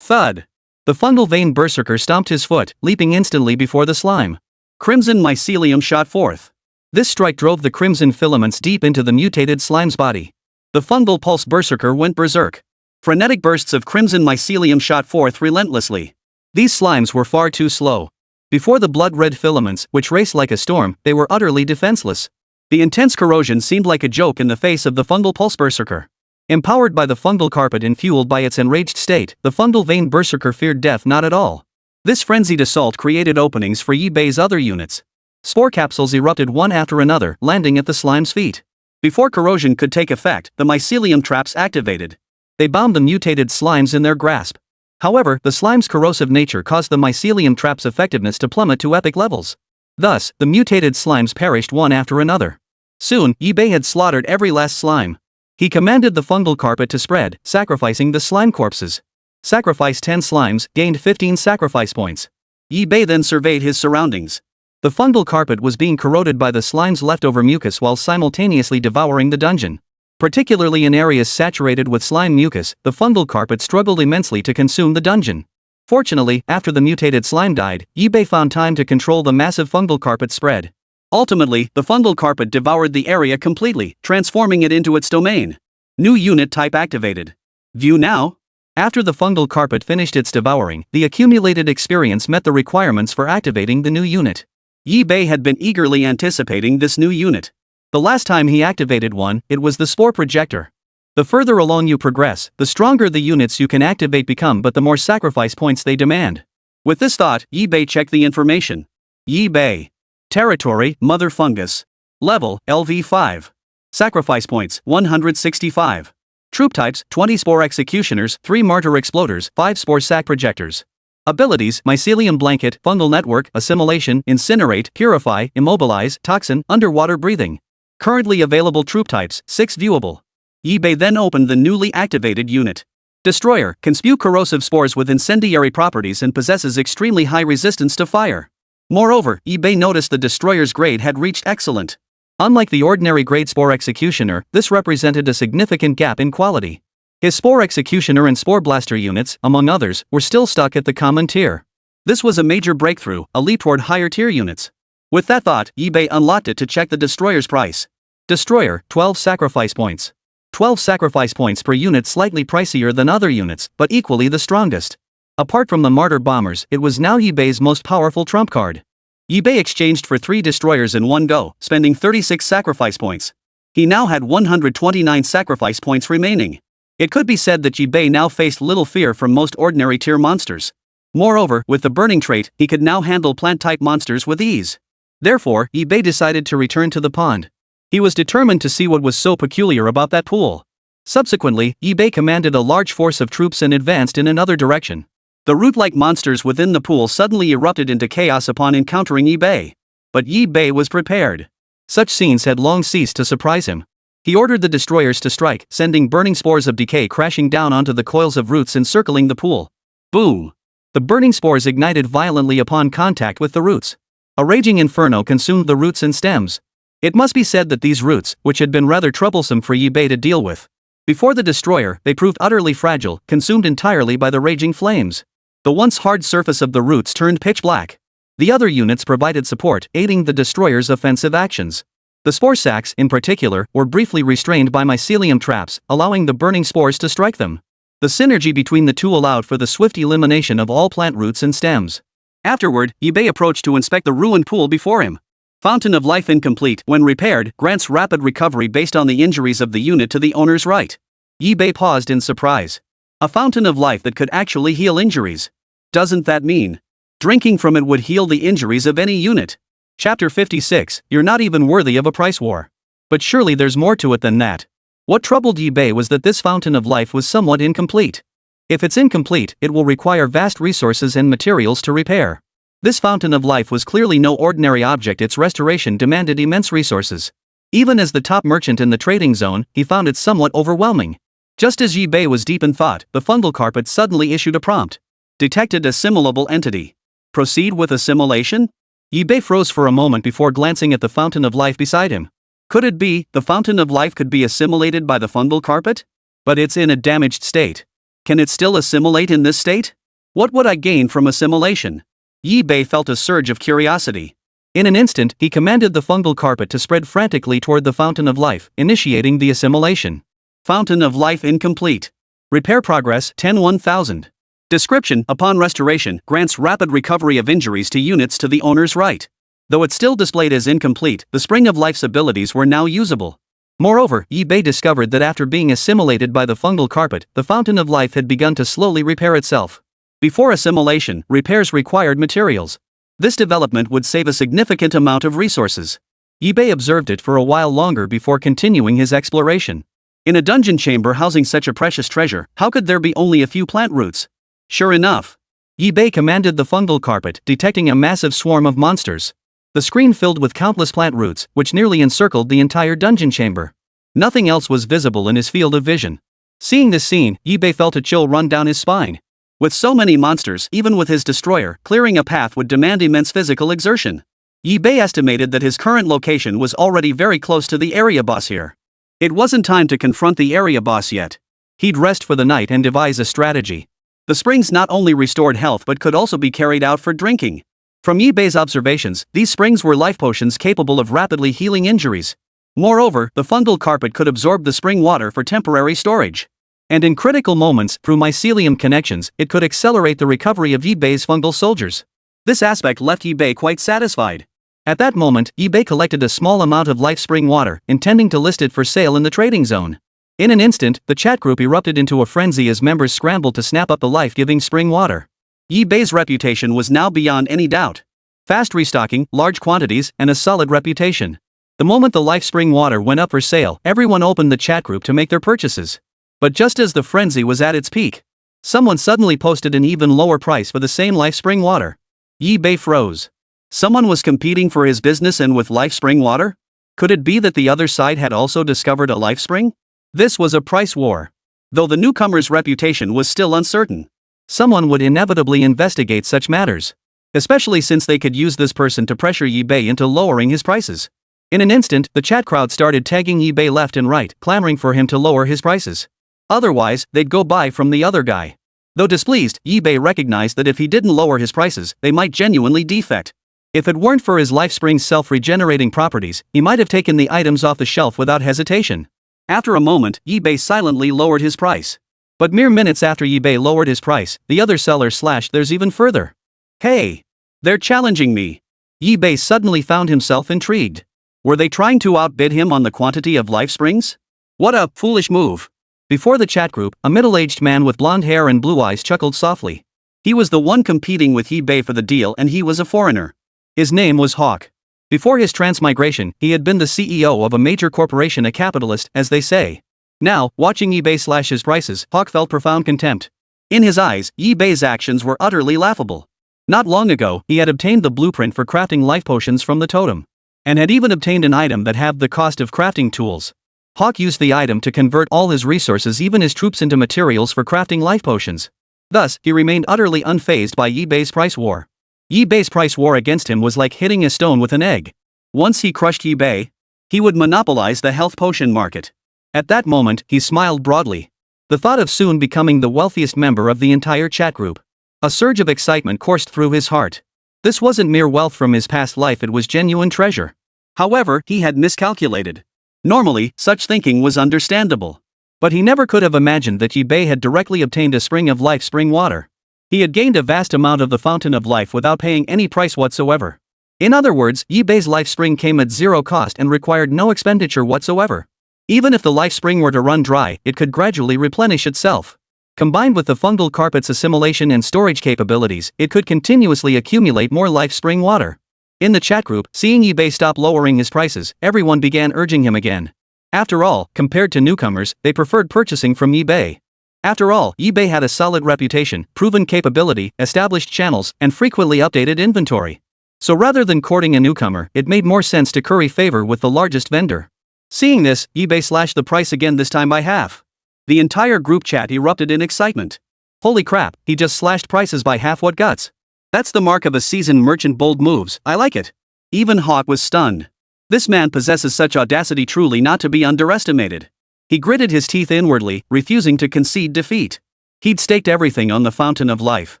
Thud! The fungal vein berserker stomped his foot, leaping instantly before the slime. Crimson mycelium shot forth. This strike drove the crimson filaments deep into the mutated slime's body. The fungal pulse berserker went berserk. Frenetic bursts of crimson mycelium shot forth relentlessly. These slimes were far too slow. Before the blood-red filaments, which raced like a storm, they were utterly defenseless. The intense corrosion seemed like a joke in the face of the fungal pulse berserker. Empowered by the fungal carpet and fueled by its enraged state, the fungal vein berserker feared death not at all. This frenzied assault created openings for Yi-Bei's other units. Spore capsules erupted one after another, landing at the slime's feet. Before corrosion could take effect, the mycelium traps activated. They bound the mutated slimes in their grasp. However, the slime's corrosive nature caused the mycelium trap's effectiveness to plummet to epic levels. Thus, the mutated slimes perished one after another. Soon, Yi-Bei had slaughtered every last slime. He commanded the fungal carpet to spread, sacrificing the slime corpses. Sacrifice 10 slimes, gained 15 sacrifice points. Yi-Bei then surveyed his surroundings. The fungal carpet was being corroded by the slime's leftover mucus while simultaneously devouring the dungeon. Particularly in areas saturated with slime mucus, the fungal carpet struggled immensely to consume the dungeon. Fortunately, after the mutated slime died, Yi-Bei found time to control the massive fungal carpet spread. Ultimately, the fungal carpet devoured the area completely, transforming it into its domain. New unit type activated. View now. After the fungal carpet finished its devouring, the accumulated experience met the requirements for activating the new unit. Yi-Bei had been eagerly anticipating this new unit. The last time he activated one, it was the Spore Projector. The further along you progress, the stronger the units you can activate become, but the more sacrifice points they demand. With this thought, Yi-Bei checked the information. Yi-Bei. Territory, Mother Fungus. Level, LV5. Sacrifice points, 165. Troop types, 20 Spore Executioners, 3 Martyr Exploders, 5 Spore Sac Projectors. Abilities, Mycelium Blanket, Fungal Network, Assimilation, Incinerate, Purify, Immobilize, Toxin, Underwater Breathing. Currently available troop types, 6 viewable. Yi-Bei then opened the newly activated unit. Destroyer, can spew corrosive spores with incendiary properties and possesses extremely high resistance to fire. Moreover, Yi-Bei noticed the destroyer's grade had reached excellent. Unlike the ordinary grade Spore Executioner, this represented a significant gap in quality. His Spore Executioner and Spore Blaster units, among others, were still stuck at the common tier. This was a major breakthrough, a leap toward higher tier units. With that thought, Yi-Bei unlocked it to check the destroyer's price. Destroyer, 12 sacrifice points. 12 sacrifice points per unit, slightly pricier than other units, but equally the strongest. Apart from the Martyr Bombers, it was now Yi-Bei's most powerful trump card. Yi-Bei exchanged for 3 destroyers in one go, spending 36 sacrifice points. He now had 129 sacrifice points remaining. It could be said that Yi-Bei now faced little fear from most ordinary tier monsters. Moreover, with the burning trait, he could now handle plant-type monsters with ease. Therefore, Yi-Bei decided to return to the pond. He was determined to see what was so peculiar about that pool. Subsequently, Yi-Bei commanded a large force of troops and advanced in another direction. The root-like monsters within the pool suddenly erupted into chaos upon encountering Yi-Bei. But Yi-Bei was prepared. Such scenes had long ceased to surprise him. He ordered the destroyers to strike, sending burning spores of decay crashing down onto the coils of roots encircling the pool. Boom! The burning spores ignited violently upon contact with the roots. A raging inferno consumed the roots and stems. It must be said that these roots, which had been rather troublesome for Yi-Bei to deal with, before the destroyer, they proved utterly fragile, consumed entirely by the raging flames. The once hard surface of the roots turned pitch black. The other units provided support, aiding the destroyer's offensive actions. The spore sacs, in particular, were briefly restrained by mycelium traps, allowing the burning spores to strike them. The synergy between the two allowed for the swift elimination of all plant roots and stems. Afterward, Yi-Bei approached to inspect the ruined pool before him. Fountain of Life incomplete, when repaired, grants rapid recovery based on the injuries of the unit to the owner's right. Yi-Bei paused in surprise. A fountain of life that could actually heal injuries. Doesn't that mean drinking from it would heal the injuries of any unit? Chapter 56, You're not even worthy of a price war. But surely there's more to it than that. What troubled Yi-Bei was that this fountain of life was somewhat incomplete. If it's incomplete, it will require vast resources and materials to repair. This fountain of life was clearly no ordinary object. Its restoration demanded immense resources. Even as the top merchant in the trading zone, he found it somewhat overwhelming. Just as Yi-Bei was deep in thought, the fungal carpet suddenly issued a prompt. Detected assimilable entity. Proceed with assimilation? Yi-Bei froze for a moment before glancing at the fountain of life beside him. Could it be, the fountain of life could be assimilated by the fungal carpet? But it's in a damaged state. Can it still assimilate in this state? What would I gain from assimilation? Yi-Bei felt a surge of curiosity. In an instant, he commanded the fungal carpet to spread frantically toward the fountain of life, initiating the assimilation. Fountain of life incomplete. Repair progress 10-1000. Description: upon restoration, grants rapid recovery of injuries to units to the owner's right. Though it still displayed as incomplete, the Spring of Life's abilities were now usable. Moreover, eBay discovered that after being assimilated by the fungal carpet, the Fountain of Life had begun to slowly repair itself. Before assimilation, repairs required materials. This development would save a significant amount of resources. eBay observed it for a while longer before continuing his exploration. In a dungeon chamber housing such a precious treasure, how could there be only a few plant roots? Sure enough, eBay commanded the fungal carpet, detecting a massive swarm of monsters. The screen filled with countless plant roots, which nearly encircled the entire dungeon chamber. Nothing else was visible in his field of vision. Seeing this scene, eBay felt a chill run down his spine. With so many monsters, even with his destroyer, clearing a path would demand immense physical exertion. eBay estimated that his current location was already very close to the area boss here. It wasn't time to confront the area boss yet. He'd rest for the night and devise a strategy. The springs not only restored health but could also be carried out for drinking. From eBay's observations, these springs were life potions capable of rapidly healing injuries. Moreover, the fungal carpet could absorb the spring water for temporary storage. And in critical moments, through mycelium connections, it could accelerate the recovery of eBay's fungal soldiers. This aspect left eBay quite satisfied. At that moment, eBay collected a small amount of life spring water, intending to list it for sale in the trading zone. In an instant, the chat group erupted into a frenzy as members scrambled to snap up the life-giving spring water. eBay's reputation was now beyond any doubt. Fast restocking, large quantities, and a solid reputation. The moment the life spring water went up for sale, everyone opened the chat group to make their purchases. But just as the frenzy was at its peak, someone suddenly posted an even lower price for the same life spring water. eBay froze. Someone was competing for his business and with life spring water? Could it be that the other side had also discovered a life spring? This was a price war. Though the newcomer's reputation was still uncertain, someone would inevitably investigate such matters. Especially since they could use this person to pressure eBay into lowering his prices. In an instant, the chat crowd started tagging eBay left and right, clamoring for him to lower his prices. Otherwise, they'd go buy from the other guy. Though displeased, eBay recognized that if he didn't lower his prices, they might genuinely defect. If it weren't for his life spring's self-regenerating properties, he might have taken the items off the shelf without hesitation. After a moment, eBay silently lowered his price. But mere minutes after eBay lowered his price, the other seller slashed theirs even further. Hey! They're challenging me. eBay suddenly found himself intrigued. Were they trying to outbid him on the quantity of life springs? What a foolish move. Before the chat group, a middle-aged man with blonde hair and blue eyes chuckled softly. He was the one competing with eBay for the deal and he was a foreigner. His name was Hawk. Before his transmigration, he had been the CEO of a major corporation, a capitalist, as they say. Now, watching eBay slash his prices, Hawk felt profound contempt. In his eyes, eBay's actions were utterly laughable. Not long ago, he had obtained the blueprint for crafting life potions from the totem. And had even obtained an item that halved the cost of crafting tools. Hawk used the item to convert all his resources, even his troops, into materials for crafting life potions. Thus, he remained utterly unfazed by eBay's price war. eBay's price war against him was like hitting a stone with an egg. Once he crushed eBay, he would monopolize the health potion market. At that moment, he smiled broadly. The thought of soon becoming the wealthiest member of the entire chat group. A surge of excitement coursed through his heart. This wasn't mere wealth from his past life, it was genuine treasure. However, he had miscalculated. Normally, such thinking was understandable. But he never could have imagined that eBay had directly obtained a spring of life spring water. He had gained a vast amount of the Fountain of Life without paying any price whatsoever. In other words, eBay's life spring came at zero cost and required no expenditure whatsoever. Even if the life spring were to run dry, it could gradually replenish itself. Combined with the fungal carpet's assimilation and storage capabilities, it could continuously accumulate more life spring water. In the chat group, seeing eBay stop lowering his prices, everyone began urging him again. After all, compared to newcomers, they preferred purchasing from eBay. After all, eBay had a solid reputation, proven capability, established channels, and frequently updated inventory. So rather than courting a newcomer, it made more sense to curry favor with the largest vendor. Seeing this, eBay slashed the price again, this time by half. The entire group chat erupted in excitement. Holy crap, he just slashed prices by half, what guts. That's the mark of a seasoned merchant, bold moves, I like it. Even Hawk was stunned. This man possesses such audacity, truly not to be underestimated. He gritted his teeth inwardly, refusing to concede defeat. He'd staked everything on the Fountain of Life.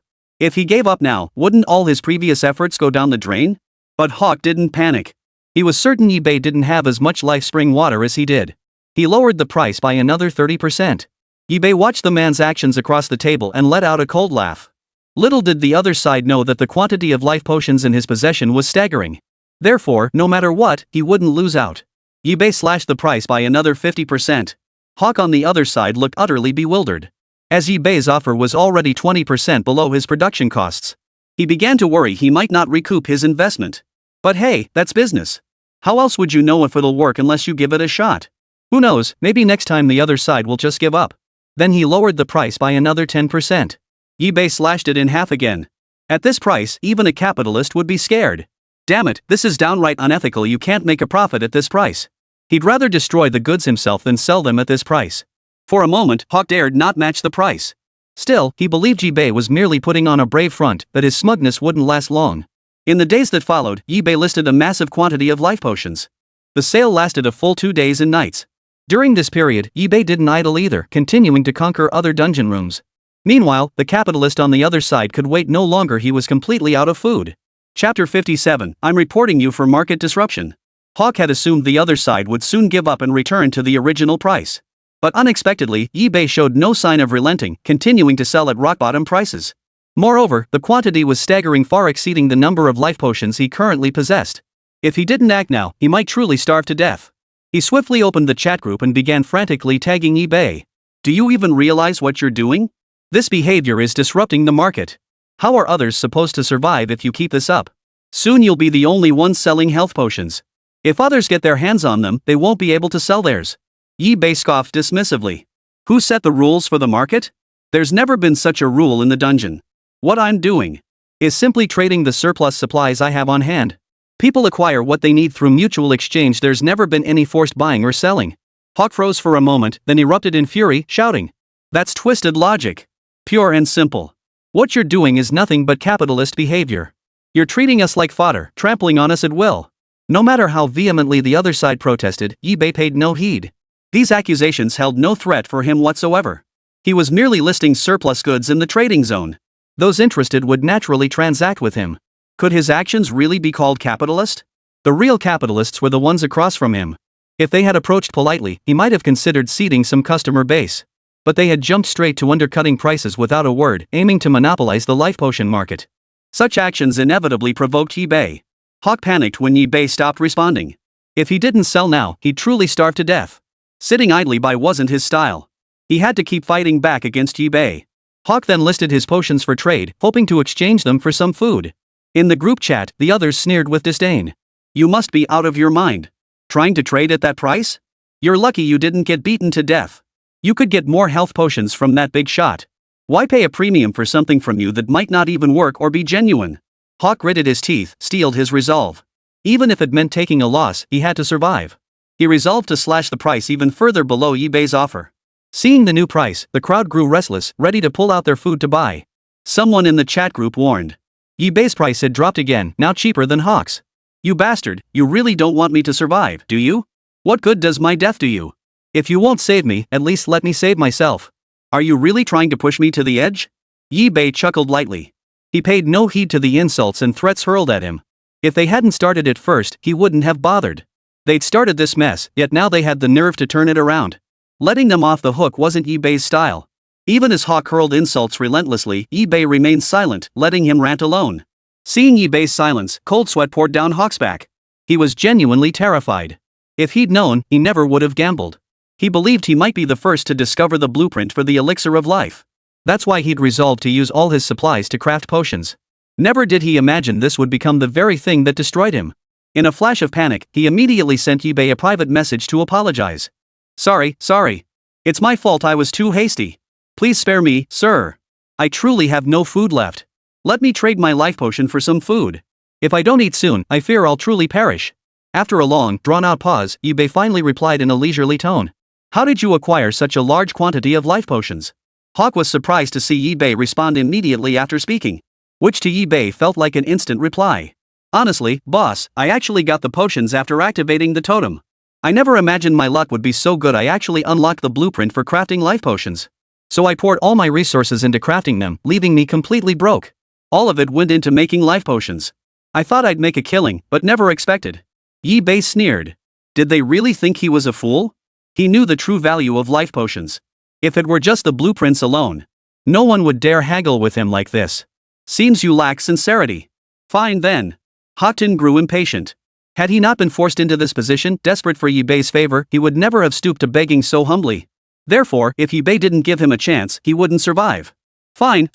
If he gave up now, wouldn't all his previous efforts go down the drain? But Hawk didn't panic. He was certain eBay didn't have as much life spring water as he did. He lowered the price by another 30%. eBay watched the man's actions across the table and let out a cold laugh. Little did the other side know that the quantity of life potions in his possession was staggering. Therefore, no matter what, he wouldn't lose out. eBay slashed the price by another 50%. Hawk on the other side looked utterly bewildered. As eBay's offer was already 20% below his production costs. He began to worry he might not recoup his investment. But hey, that's business. How else would you know if it'll work unless you give it a shot? Who knows, maybe next time the other side will just give up. Then he lowered the price by another 10%. eBay slashed it in half again. At this price, even a capitalist would be scared. Damn it, this is downright unethical. You can't make a profit at this price. He'd rather destroy the goods himself than sell them at this price. For a moment, Hawk dared not match the price. Still, he believed eBay was merely putting on a brave front, but his smugness wouldn't last long. In the days that followed, eBay listed a massive quantity of life potions. The sale lasted a full 2 days and nights. During this period, eBay didn't idle either, continuing to conquer other dungeon rooms. Meanwhile, the capitalist on the other side could wait no longer. He was completely out of food. Chapter 57, I'm reporting you for market disruption. Hawk had assumed the other side would soon give up and return to the original price. But unexpectedly, eBay showed no sign of relenting, continuing to sell at rock-bottom prices. Moreover, the quantity was staggering, far exceeding the number of life potions he currently possessed. If he didn't act now, he might truly starve to death. He swiftly opened the chat group and began frantically tagging eBay. Do you even realize what you're doing? This behavior is disrupting the market. How are others supposed to survive if you keep this up? Soon you'll be the only one selling health potions. If others get their hands on them, they won't be able to sell theirs. eBay scoffed dismissively. Who set the rules for the market? There's never been such a rule in the dungeon. What I'm doing is simply trading the surplus supplies I have on hand. People acquire what they need through mutual exchange. There's never been any forced buying or selling. Hawk froze for a moment, then erupted in fury, shouting. That's twisted logic. Pure and simple. What you're doing is nothing but capitalist behavior. You're treating us like fodder, trampling on us at will. No matter how vehemently the other side protested, eBay paid no heed. These accusations held no threat for him whatsoever. He was merely listing surplus goods in the trading zone. Those interested would naturally transact with him. Could his actions really be called capitalist? The real capitalists were the ones across from him. If they had approached politely, he might have considered seeding some customer base. But they had jumped straight to undercutting prices without a word, aiming to monopolize the life potion market. Such actions inevitably provoked eBay. Hawk panicked when eBay stopped responding. If he didn't sell now, he'd truly starve to death. Sitting idly by wasn't his style. He had to keep fighting back against eBay. Hawk then listed his potions for trade, hoping to exchange them for some food. In the group chat, the others sneered with disdain. You must be out of your mind. Trying to trade at that price? You're lucky you didn't get beaten to death. You could get more health potions from that big shot. Why pay a premium for something from you that might not even work or be genuine? Hawk gritted his teeth, steeled his resolve. Even if it meant taking a loss, he had to survive. He resolved to slash the price even further below eBay's offer. Seeing the new price, the crowd grew restless, ready to pull out their food to buy. Someone in the chat group warned. eBay's price had dropped again, now cheaper than Hawk's. You bastard, you really don't want me to survive, do you? What good does my death do you? If you won't save me, at least let me save myself. Are you really trying to push me to the edge? eBay chuckled lightly. He paid no heed to the insults and threats hurled at him. If they hadn't started it first, he wouldn't have bothered. They'd started this mess, yet now they had the nerve to turn it around. Letting them off the hook wasn't eBay's style. Even as Hawk hurled insults relentlessly, eBay remained silent, letting him rant alone. Seeing eBay's silence, cold sweat poured down Hawk's back. He was genuinely terrified. If he'd known, he never would have gambled. He believed he might be the first to discover the blueprint for the elixir of life. That's why he'd resolved to use all his supplies to craft potions. Never did he imagine this would become the very thing that destroyed him. In a flash of panic, he immediately sent eBay a private message to apologize. Sorry. It's my fault, I was too hasty. Please spare me, sir. I truly have no food left. Let me trade my life potion for some food. If I don't eat soon, I fear I'll truly perish. After a long, drawn-out pause, eBay finally replied in a leisurely tone. How did you acquire such a large quantity of life potions? Hawk was surprised to see eBay respond immediately after speaking, which to eBay felt like an instant reply. Honestly, boss, I actually got the potions after activating the totem. I never imagined my luck would be so good. I actually unlocked the blueprint for crafting life potions. So I poured all my resources into crafting them, leaving me completely broke. All of it went into making life potions. I thought I'd make a killing, but never expected. eBay sneered. Did they really think he was a fool? He knew the true value of life potions. If it were just the blueprints alone, no one would dare haggle with him like this. Seems you lack sincerity. Fine then. Haten grew impatient. Had he not been forced into this position, desperate for Yibei's favor, he would never have stooped to begging so humbly. Therefore, if Yibei didn't give him a chance, he wouldn't survive. Fine,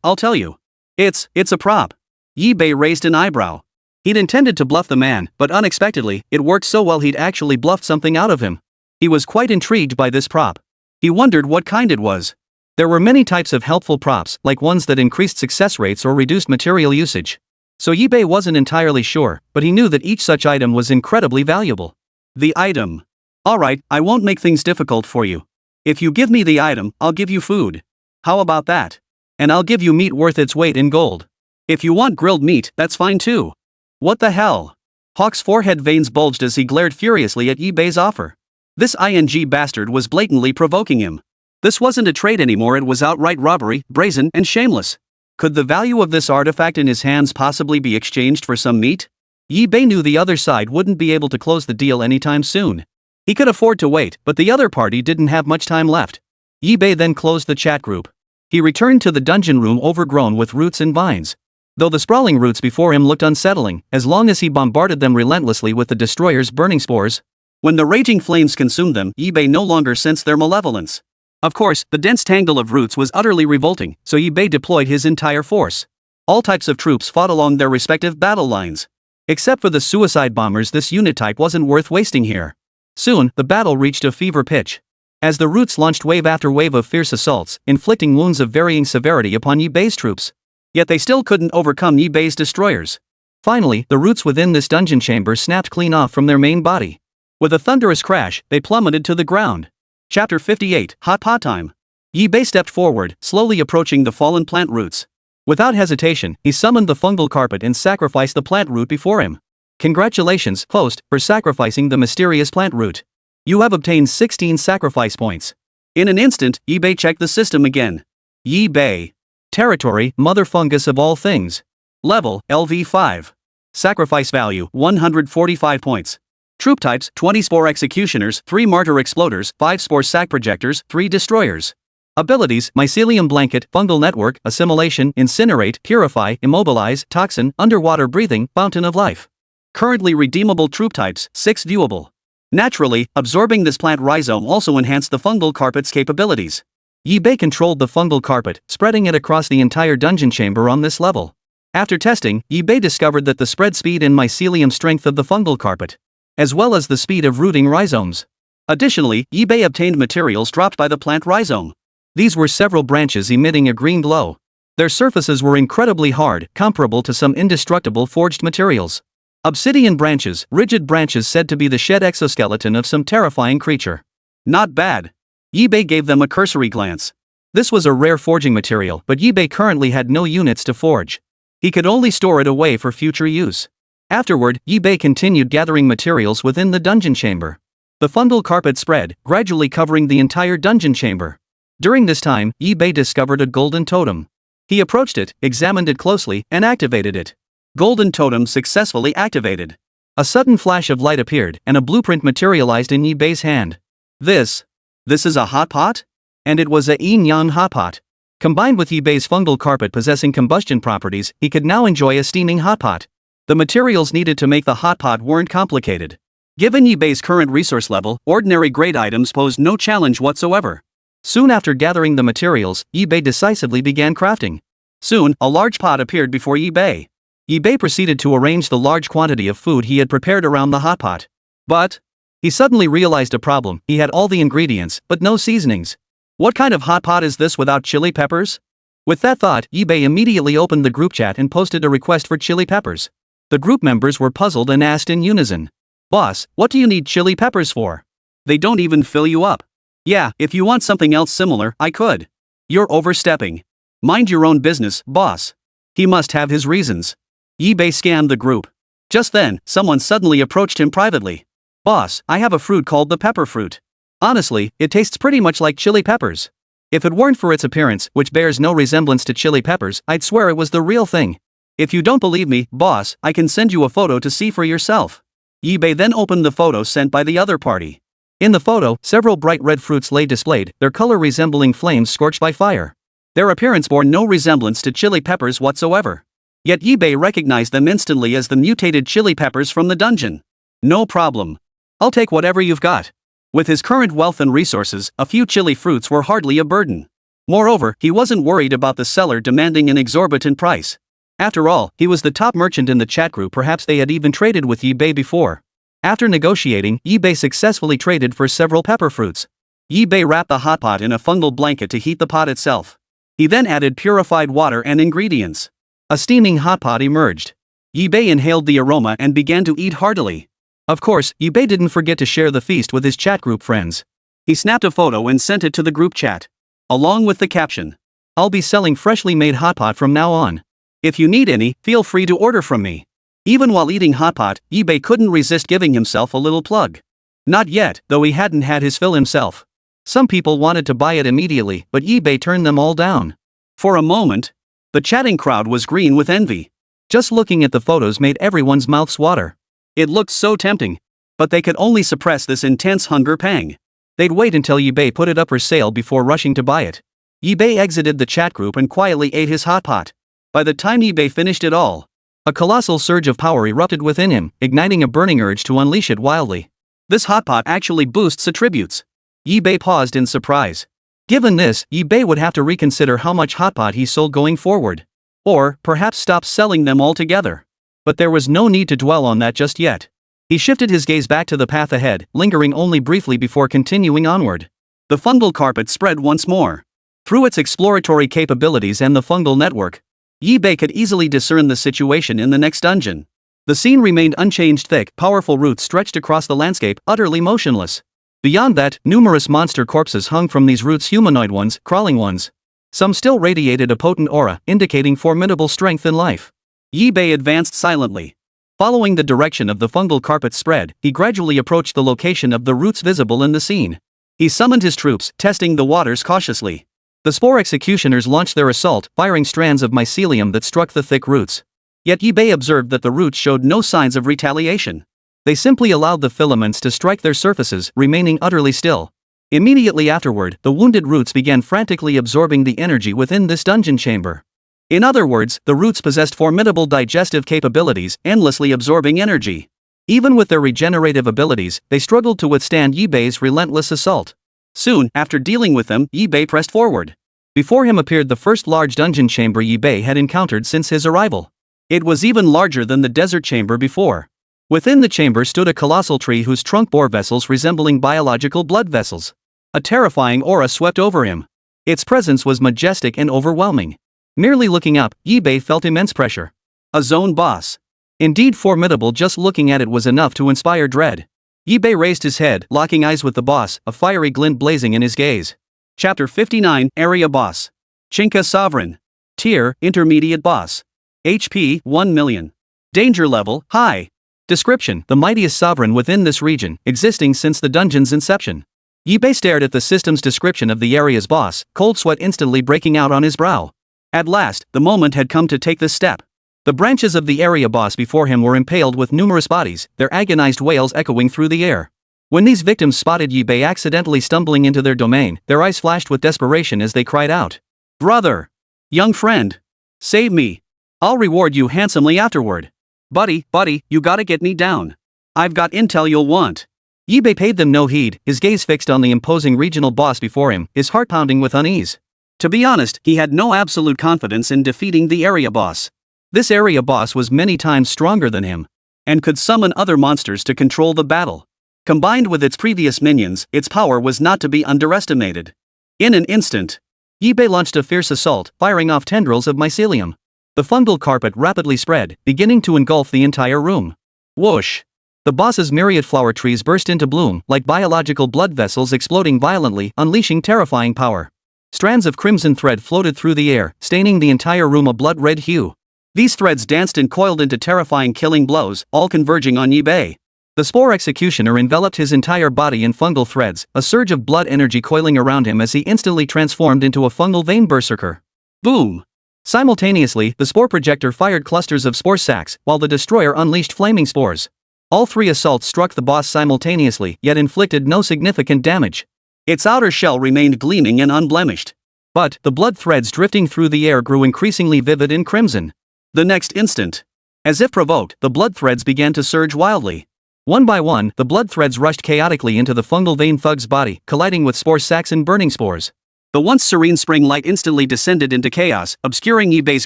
I'll tell you. It's a prop. Yibei raised an eyebrow. He'd intended to bluff the man, but unexpectedly, it worked so well he'd actually bluffed something out of him. He was quite intrigued by this prop. He wondered what kind it was. There were many types of helpful props, like ones that increased success rates or reduced material usage. So Yibei wasn't entirely sure, but he knew that each such item was incredibly valuable. The item. Alright, I won't make things difficult for you. If you give me the item, I'll give you food. How about that? And I'll give you meat worth its weight in gold. If you want grilled meat, that's fine too. What the hell? Hawk's forehead veins bulged as he glared furiously at Yibei's offer. This ING bastard was blatantly provoking him. This wasn't a trade anymore, it was outright robbery, brazen and shameless. Could the value of this artifact in his hands possibly be exchanged for some meat? Yibei knew the other side wouldn't be able to close the deal anytime soon. He could afford to wait, but the other party didn't have much time left. Yibei then closed the chat group. He returned to the dungeon room overgrown with roots and vines. Though the sprawling roots before him looked unsettling, as long as he bombarded them relentlessly with the destroyer's burning spores. When the raging flames consumed them, Yibei no longer sensed their malevolence. Of course, the dense tangle of roots was utterly revolting, so Yibei deployed his entire force. All types of troops fought along their respective battle lines. Except for the suicide bombers, this unit type wasn't worth wasting here. Soon, the battle reached a fever pitch. As the roots launched wave after wave of fierce assaults, inflicting wounds of varying severity upon Yibei's troops. Yet they still couldn't overcome Yibei's destroyers. Finally, the roots within this dungeon chamber snapped clean off from their main body. With a thunderous crash, they plummeted to the ground. Chapter 58, Hot Pot Time. Yibei stepped forward, slowly approaching the fallen plant roots. Without hesitation, he summoned the fungal carpet and sacrificed the plant root before him. Congratulations, host, for sacrificing the mysterious plant root. You have obtained 16 sacrifice points. In an instant, Yibei checked the system again. Yibei. Territory, Mother Fungus of all things. Level, LV5. Sacrifice value, 145 points. Troop types, 20 Spore Executioners, 3 Martyr Exploders, 5 Spore Sac Projectors, 3 Destroyers. Abilities, Mycelium Blanket, Fungal Network, Assimilation, Incinerate, Purify, Immobilize, Toxin, Underwater Breathing, Fountain of Life. Currently redeemable troop types, 6 viewable. Naturally, absorbing this plant rhizome also enhanced the fungal carpet's capabilities. Yibei controlled the fungal carpet, spreading it across the entire dungeon chamber on this level. After testing, Yibei discovered that the spread speed and mycelium strength of the fungal carpet, as well as the speed of rooting rhizomes. Additionally, Yibei obtained materials dropped by the plant rhizome. These were several branches emitting a green glow. Their surfaces were incredibly hard, comparable to some indestructible forged materials. Obsidian branches, rigid branches said to be the shed exoskeleton of some terrifying creature. Not bad. Yibei gave them a cursory glance. This was a rare forging material, but Yibei currently had no units to forge. He could only store it away for future use. Afterward, Yibei continued gathering materials within the dungeon chamber. The fungal carpet spread, gradually covering the entire dungeon chamber. During this time, Yibei discovered a golden totem. He approached it, examined it closely, and activated it. Golden totem successfully activated. A sudden flash of light appeared, and a blueprint materialized in Yibei's hand. This is a hot pot? And it was a yin-yang hot pot. Combined with Yibei's fungal carpet possessing combustion properties, he could now enjoy a steaming hot pot. The materials needed to make the hot pot weren't complicated. Given Yibei's current resource level, ordinary grade items posed no challenge whatsoever. Soon after gathering the materials, Yibei decisively began crafting. Soon, a large pot appeared before Yibei. Yibei proceeded to arrange the large quantity of food he had prepared around the hot pot. But he suddenly realized a problem. He had all the ingredients, but no seasonings. What kind of hot pot is this without chili peppers? With that thought, Yibei immediately opened the group chat and posted a request for chili peppers. The group members were puzzled and asked in unison. Boss, what do you need chili peppers for? They don't even fill you up. Yeah, if you want something else similar, I could. You're overstepping. Mind your own business, boss. He must have his reasons. Yibei scanned the group. Just then, someone suddenly approached him privately. Boss, I have a fruit called the pepper fruit. Honestly, it tastes pretty much like chili peppers. If it weren't for its appearance, which bears no resemblance to chili peppers, I'd swear it was the real thing. If you don't believe me, boss, I can send you a photo to see for yourself. Yibei then opened the photo sent by the other party. In the photo, several bright red fruits lay displayed, their color resembling flames scorched by fire. Their appearance bore no resemblance to chili peppers whatsoever. Yet Yibei recognized them instantly as the mutated chili peppers from the dungeon. No problem. I'll take whatever you've got. With his current wealth and resources, a few chili fruits were hardly a burden. Moreover, he wasn't worried about the seller demanding an exorbitant price. After all, he was the top merchant in the chat group. Perhaps they had even traded with Yibei before. After negotiating, Yibei successfully traded for several pepper fruits. Yibei wrapped the hot pot in a fungal blanket to heat the pot itself. He then added purified water and ingredients. A steaming hot pot emerged. Yibei inhaled the aroma and began to eat heartily. Of course, Yibei didn't forget to share the feast with his chat group friends. He snapped a photo and sent it to the group chat. Along with the caption, "I'll be selling freshly made hot pot from now on. If you need any, feel free to order from me." Even while eating hot pot, Yibei couldn't resist giving himself a little plug. Not yet, though he hadn't had his fill himself. Some people wanted to buy it immediately, but Yibei turned them all down. For a moment, the chatting crowd was green with envy. Just looking at the photos made everyone's mouths water. It looked so tempting. But they could only suppress this intense hunger pang. They'd wait until Yibei put it up for sale before rushing to buy it. Yibei exited the chat group and quietly ate his hot pot. By the time Yibei finished it all, a colossal surge of power erupted within him, igniting a burning urge to unleash it wildly. This hot pot actually boosts attributes. Yibei paused in surprise. Given this, Yibei would have to reconsider how much hot pot he sold going forward. Or, perhaps stop selling them altogether. But there was no need to dwell on that just yet. He shifted his gaze back to the path ahead, lingering only briefly before continuing onward. The fungal carpet spread once more. Through its exploratory capabilities and the fungal network, Yibei could easily discern the situation in the next dungeon. The scene remained unchanged. Thick, powerful roots stretched across the landscape, utterly motionless. Beyond that, numerous monster corpses hung from these roots, humanoid ones, crawling ones. Some still radiated a potent aura, indicating formidable strength and life. Yibei advanced silently. Following the direction of the fungal carpet's spread, he gradually approached the location of the roots visible in the scene. He summoned his troops, testing the waters cautiously. The Spore Executioners launched their assault, firing strands of mycelium that struck the thick roots. Yet Yibei observed that the roots showed no signs of retaliation. They simply allowed the filaments to strike their surfaces, remaining utterly still. Immediately afterward, the wounded roots began frantically absorbing the energy within this dungeon chamber. In other words, the roots possessed formidable digestive capabilities, endlessly absorbing energy. Even with their regenerative abilities, they struggled to withstand Yibei's relentless assault. Soon, after dealing with them, Yibei pressed forward. Before him appeared the first large dungeon chamber Yibei had encountered since his arrival. It was even larger than the desert chamber before. Within the chamber stood a colossal tree whose trunk bore vessels resembling biological blood vessels. A terrifying aura swept over him. Its presence was majestic and overwhelming. Merely looking up, Yibei felt immense pressure. A zone boss. Indeed formidable. Just looking at it was enough to inspire dread. Yibei raised his head, locking eyes with the boss, a fiery glint blazing in his gaze. Chapter 59, Area Boss. Chinka Sovereign. Tier, Intermediate Boss. HP, 1 million. Danger Level, High. Description: the mightiest sovereign within this region, existing since the dungeon's inception. Yibei stared at the system's description of the area's boss, cold sweat instantly breaking out on his brow. At last, the moment had come to take this step. The branches of the area boss before him were impaled with numerous bodies, their agonized wails echoing through the air. When these victims spotted Yibei accidentally stumbling into their domain, their eyes flashed with desperation as they cried out. "Brother! Young friend! Save me! I'll reward you handsomely afterward. Buddy, you gotta get me down. I've got intel you'll want." Yibei paid them no heed, his gaze fixed on the imposing regional boss before him, his heart pounding with unease. To be honest, he had no absolute confidence in defeating the area boss. This area boss was many times stronger than him, and could summon other monsters to control the battle. Combined with its previous minions, its power was not to be underestimated. In an instant, Yibei launched a fierce assault, firing off tendrils of mycelium. The fungal carpet rapidly spread, beginning to engulf the entire room. Whoosh! The boss's myriad flower trees burst into bloom, like biological blood vessels exploding violently, unleashing terrifying power. Strands of crimson thread floated through the air, staining the entire room a blood-red hue. These threads danced and coiled into terrifying killing blows, all converging on Yibei. The Spore Executioner enveloped his entire body in fungal threads, a surge of blood energy coiling around him as he instantly transformed into a fungal vein berserker. Boom! Simultaneously, the spore projector fired clusters of spore sacs, while the destroyer unleashed flaming spores. All three assaults struck the boss simultaneously, yet inflicted no significant damage. Its outer shell remained gleaming and unblemished. But the blood threads drifting through the air grew increasingly vivid and crimson. The next instant, as if provoked, the blood threads began to surge wildly. One by one, the blood threads rushed chaotically into the fungal vein thug's body, colliding with spore sacs and burning spores. The once serene spring light instantly descended into chaos, obscuring eBay's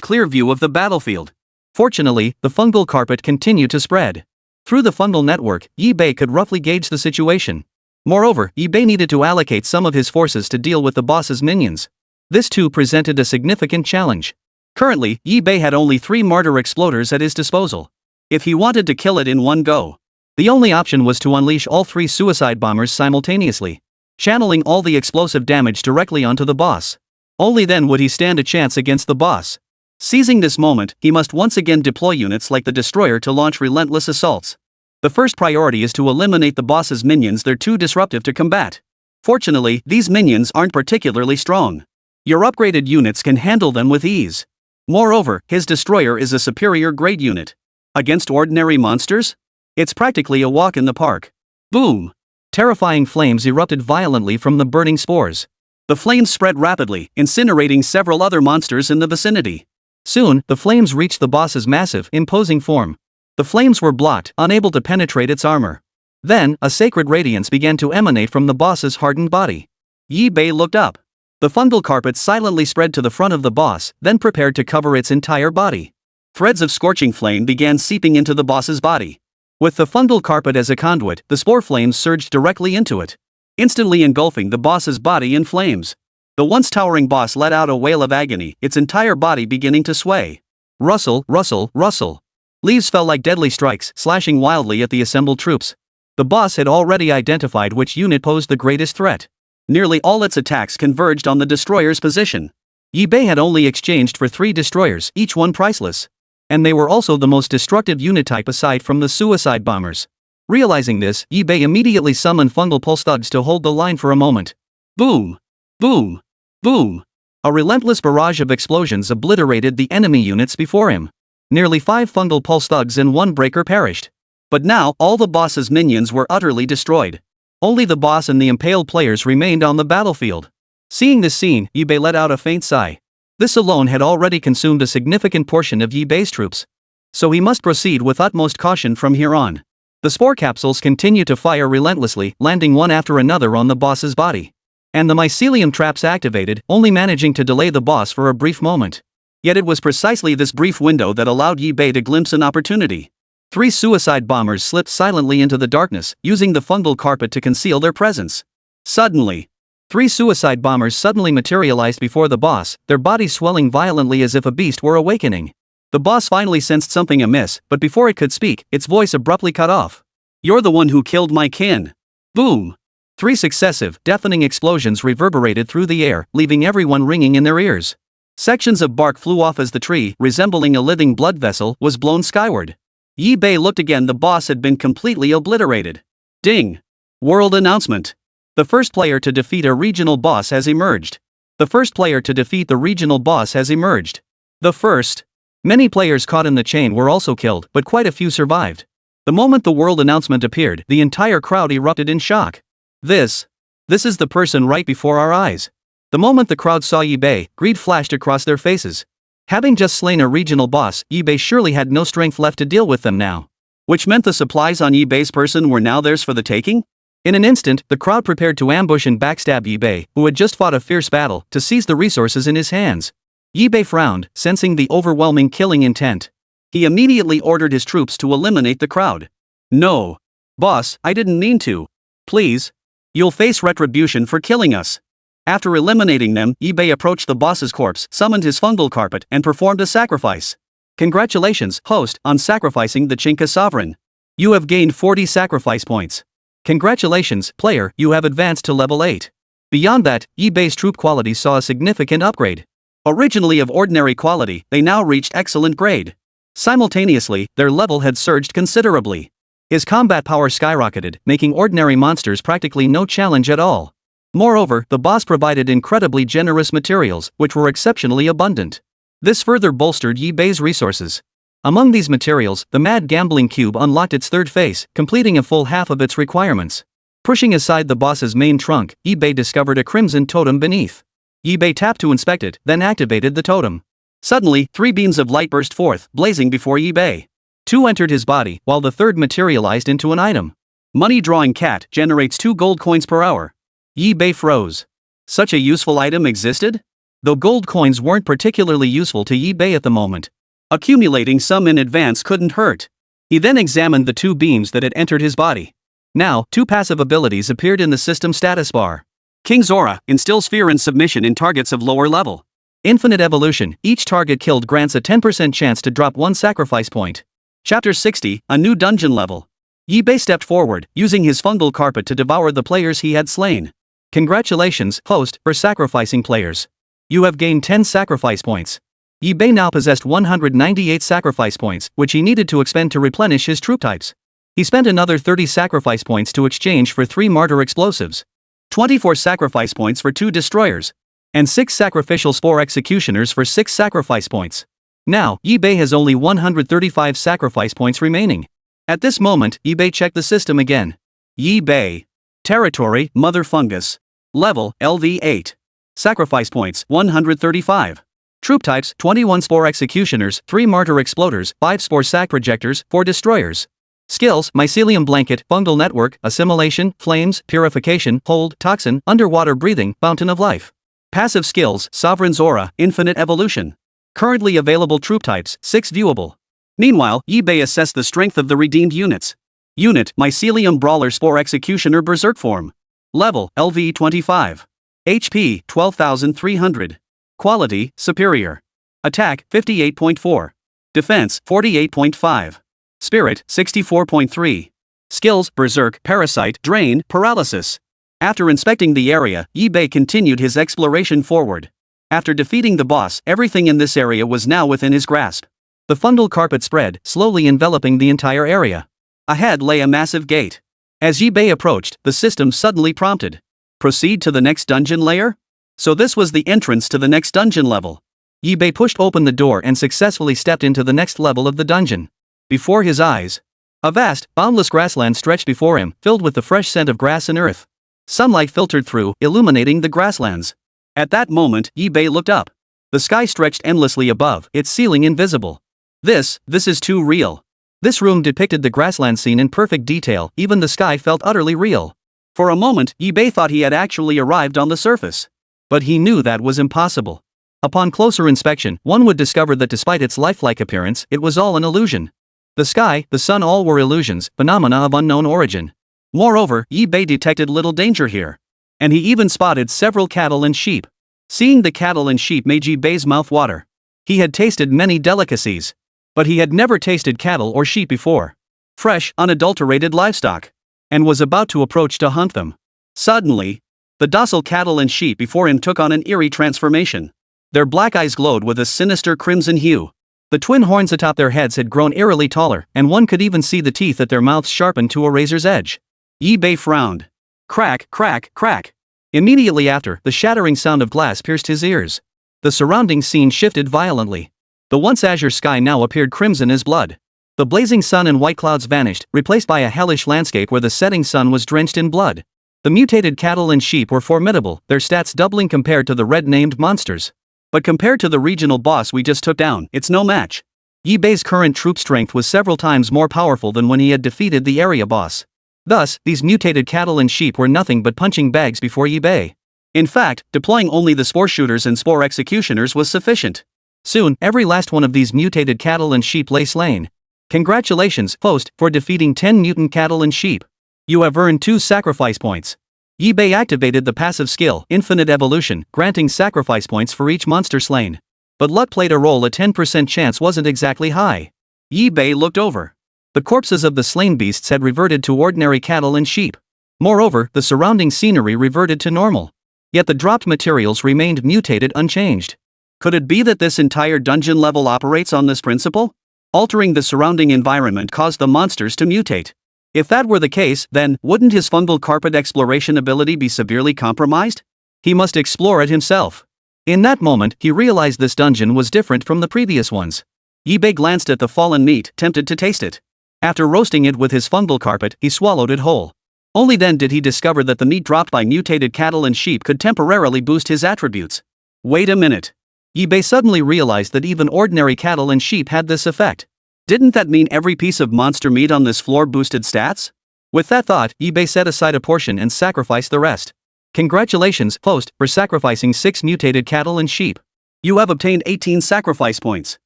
clear view of the battlefield. Fortunately, the fungal carpet continued to spread. Through the fungal network, eBay could roughly gauge the situation. Moreover, eBay needed to allocate some of his forces to deal with the boss's minions. This too presented a significant challenge. Currently, eBay had only 3 martyr exploders at his disposal. If he wanted to kill it in one go, the only option was to unleash all 3 suicide bombers simultaneously, channeling all the explosive damage directly onto the boss. Only then would he stand a chance against the boss. Seizing this moment, he must once again deploy units like the destroyer to launch relentless assaults. The first priority is to eliminate the boss's minions. They're too disruptive to combat. Fortunately, these minions aren't particularly strong. Your upgraded units can handle them with ease. Moreover, his destroyer is a superior grade unit. Against ordinary monsters? It's practically a walk in the park. Boom! Terrifying flames erupted violently from the burning spores. The flames spread rapidly, incinerating several other monsters in the vicinity. Soon, the flames reached the boss's massive, imposing form. The flames were blocked, unable to penetrate its armor. Then, a sacred radiance began to emanate from the boss's hardened body. Yi Bei looked up. The fungal carpet silently spread to the front of the boss, then prepared to cover its entire body. Threads of scorching flame began seeping into the boss's body. With the fungal carpet as a conduit, the spore flames surged directly into it, instantly engulfing the boss's body in flames. The once towering boss let out a wail of agony, its entire body beginning to sway. Rustle, rustle, rustle. Leaves fell like deadly strikes, slashing wildly at the assembled troops. The boss had already identified which unit posed the greatest threat. Nearly all its attacks converged on the destroyer's position. Yi Bei had only exchanged for 3 destroyers, each one priceless. And they were also the most destructive unit type aside from the suicide bombers. Realizing this, Yi Bei immediately summoned fungal pulse thugs to hold the line for a moment. Boom! Boom! Boom! A relentless barrage of explosions obliterated the enemy units before him. Nearly 5 fungal pulse thugs and 1 breaker perished. But now, all the boss's minions were utterly destroyed. Only the boss and the impaled players remained on the battlefield. Seeing this scene, Yi Bei let out a faint sigh. This alone had already consumed a significant portion of Yi Bei's troops. So he must proceed with utmost caution from here on. The spore capsules continue to fire relentlessly, landing one after another on the boss's body. And the mycelium traps activated, only managing to delay the boss for a brief moment. Yet it was precisely this brief window that allowed Yi Bei to glimpse an opportunity. 3 suicide bombers slipped silently into the darkness, using the fungal carpet to conceal their presence. Suddenly, 3 suicide bombers suddenly materialized before the boss, their bodies swelling violently as if a beast were awakening. The boss finally sensed something amiss, but before it could speak, its voice abruptly cut off. "You're the one who killed my kin." Boom! 3 successive, deafening explosions reverberated through the air, leaving everyone ringing in their ears. Sections of bark flew off as the tree, resembling a living blood vessel, was blown skyward. Yi Bei looked again. The boss had been completely obliterated. Ding! World announcement. The first player to defeat a regional boss has emerged. The first player to defeat the regional boss has emerged. The first. Many players caught in the chain were also killed, but quite a few survived. The moment the world announcement appeared, the entire crowd erupted in shock. This is the person right before our eyes. The moment the crowd saw Yi Bei, greed flashed across their faces. Having just slain a regional boss, Yi Bei surely had no strength left to deal with them now. Which meant the supplies on Yi Bei's person were now theirs for the taking? In an instant, the crowd prepared to ambush and backstab Yi Bei, who had just fought a fierce battle, to seize the resources in his hands. Yi Bei frowned, sensing the overwhelming killing intent. He immediately ordered his troops to eliminate the crowd. "No. Boss, I didn't mean to. Please. You'll face retribution for killing us." After eliminating them, Yi Bei approached the boss's corpse, summoned his fungal carpet, and performed a sacrifice. "Congratulations, host, on sacrificing the Chinka sovereign. You have gained 40 sacrifice points. Congratulations, player, you have advanced to level 8. Beyond that, Yi Bei's troop quality saw a significant upgrade. Originally of ordinary quality, they now reached excellent grade. Simultaneously, their level had surged considerably. His combat power skyrocketed, making ordinary monsters practically no challenge at all. Moreover, the boss provided incredibly generous materials, which were exceptionally abundant. This further bolstered Yi Bei's resources. Among these materials, the Mad Gambling Cube unlocked its third face, completing a full half of its requirements. Pushing aside the boss's main trunk, eBay discovered a crimson totem beneath. eBay tapped to inspect it, then activated the totem. Suddenly, 3 beams of light burst forth, blazing before eBay. 2 entered his body, while the third materialized into an item. Money-drawing cat generates 2 gold coins per hour. eBay froze. Such a useful item existed? Though gold coins weren't particularly useful to eBay at the moment. Accumulating some in advance couldn't hurt. He then examined the 2 beams that had entered his body. Now, 2 passive abilities appeared in the system status bar. King's Aura instills fear and submission in targets of lower level. Infinite Evolution, each target killed grants a 10% chance to drop 1 sacrifice point. Chapter 60, a new dungeon level. eBay stepped forward, using his fungal carpet to devour the players he had slain. Congratulations, host, for sacrificing players. You have gained 10 sacrifice points. eBay now possessed 198 sacrifice points, which he needed to expend to replenish his troop types. He spent another 30 sacrifice points to exchange for 3 martyr explosives, 24 sacrifice points for 2 destroyers, and 6 sacrificial Spore Executioners for 6 sacrifice points. Now, eBay has only 135 sacrifice points remaining. At this moment, eBay checked the system again. eBay. Territory, Mother Fungus. Level, LV8. Sacrifice points, 135. Troop types, 21 Spore Executioners, 3 Martyr Exploders, 5 Spore Sac Projectors, 4 Destroyers. Skills, Mycelium Blanket, Fungal Network, Assimilation, Flames, Purification, Hold, Toxin, Underwater Breathing, Fountain of Life. Passive skills, Sovereign's Aura, Infinite Evolution. Currently available troop types, 6 viewable. Meanwhile, eBay assessed the strength of the redeemed units. Unit, Mycelium Brawler Spore Executioner Berserk Form. Level, LV25. HP, 12,300. Quality, Superior. Attack, 58.4. Defense, 48.5. Spirit, 64.3. Skills, Berserk, Parasite, Drain, Paralysis. After inspecting the area, eBay continued his exploration forward. After defeating the boss, everything in this area was now within his grasp. The fungal carpet spread, slowly enveloping the entire area. Ahead lay a massive gate. As eBay approached, the system suddenly prompted. Proceed to the next dungeon layer? So this was the entrance to the next dungeon level. eBay pushed open the door and successfully stepped into the next level of the dungeon. Before his eyes, a vast, boundless grassland stretched before him, filled with the fresh scent of grass and earth. Sunlight filtered through, illuminating the grasslands. At that moment, eBay looked up. The sky stretched endlessly above, its ceiling invisible. This is too real. This room depicted the grassland scene in perfect detail, even the sky felt utterly real. For a moment, eBay thought he had actually arrived on the surface. But he knew that was impossible. Upon closer inspection, one would discover that despite its lifelike appearance, it was all an illusion. The sky, the sun, all were illusions, phenomena of unknown origin. Moreover, eBay detected little danger here. And he even spotted several cattle and sheep. Seeing the cattle and sheep made eBay's mouth water. He had tasted many delicacies. But he had never tasted cattle or sheep before. Fresh, unadulterated livestock. And was about to approach to hunt them. Suddenly, the docile cattle and sheep before him took on an eerie transformation. Their black eyes glowed with a sinister crimson hue. The twin horns atop their heads had grown eerily taller, and one could even see the teeth at their mouths sharpened to a razor's edge. eBay frowned. Crack, crack, crack. Immediately after, the shattering sound of glass pierced his ears. The surrounding scene shifted violently. The once azure sky now appeared crimson as blood. The blazing sun and white clouds vanished, replaced by a hellish landscape where the setting sun was drenched in blood. The mutated cattle and sheep were formidable, their stats doubling compared to the red-named monsters. But compared to the regional boss we just took down, it's no match. eBay's current troop strength was several times more powerful than when he had defeated the area boss. Thus, these mutated cattle and sheep were nothing but punching bags before eBay. In fact, deploying only the Spore Shooters and Spore Executioners was sufficient. Soon, every last one of these mutated cattle and sheep lay slain. Congratulations, host, for defeating 10 mutant cattle and sheep. You have earned 2 sacrifice points. eBay activated the passive skill, Infinite Evolution, granting sacrifice points for each monster slain. But luck played a role. A 10% chance wasn't exactly high. eBay looked over. The corpses of the slain beasts had reverted to ordinary cattle and sheep. Moreover, the surrounding scenery reverted to normal. Yet the dropped materials remained mutated unchanged. Could it be that this entire dungeon level operates on this principle? Altering the surrounding environment caused the monsters to mutate. If that were the case, then, wouldn't his fungal carpet exploration ability be severely compromised? He must explore it himself. In that moment, he realized this dungeon was different from the previous ones. eBay glanced at the fallen meat, tempted to taste it. After roasting it with his fungal carpet, he swallowed it whole. Only then did he discover that the meat dropped by mutated cattle and sheep could temporarily boost his attributes. Wait a minute. eBay suddenly realized that even ordinary cattle and sheep had this effect. Didn't that mean every piece of monster meat on this floor boosted stats? With that thought, eBay set aside a portion and sacrificed the rest. Congratulations, host, for sacrificing 6 mutated cattle and sheep. You have obtained 18 sacrifice points.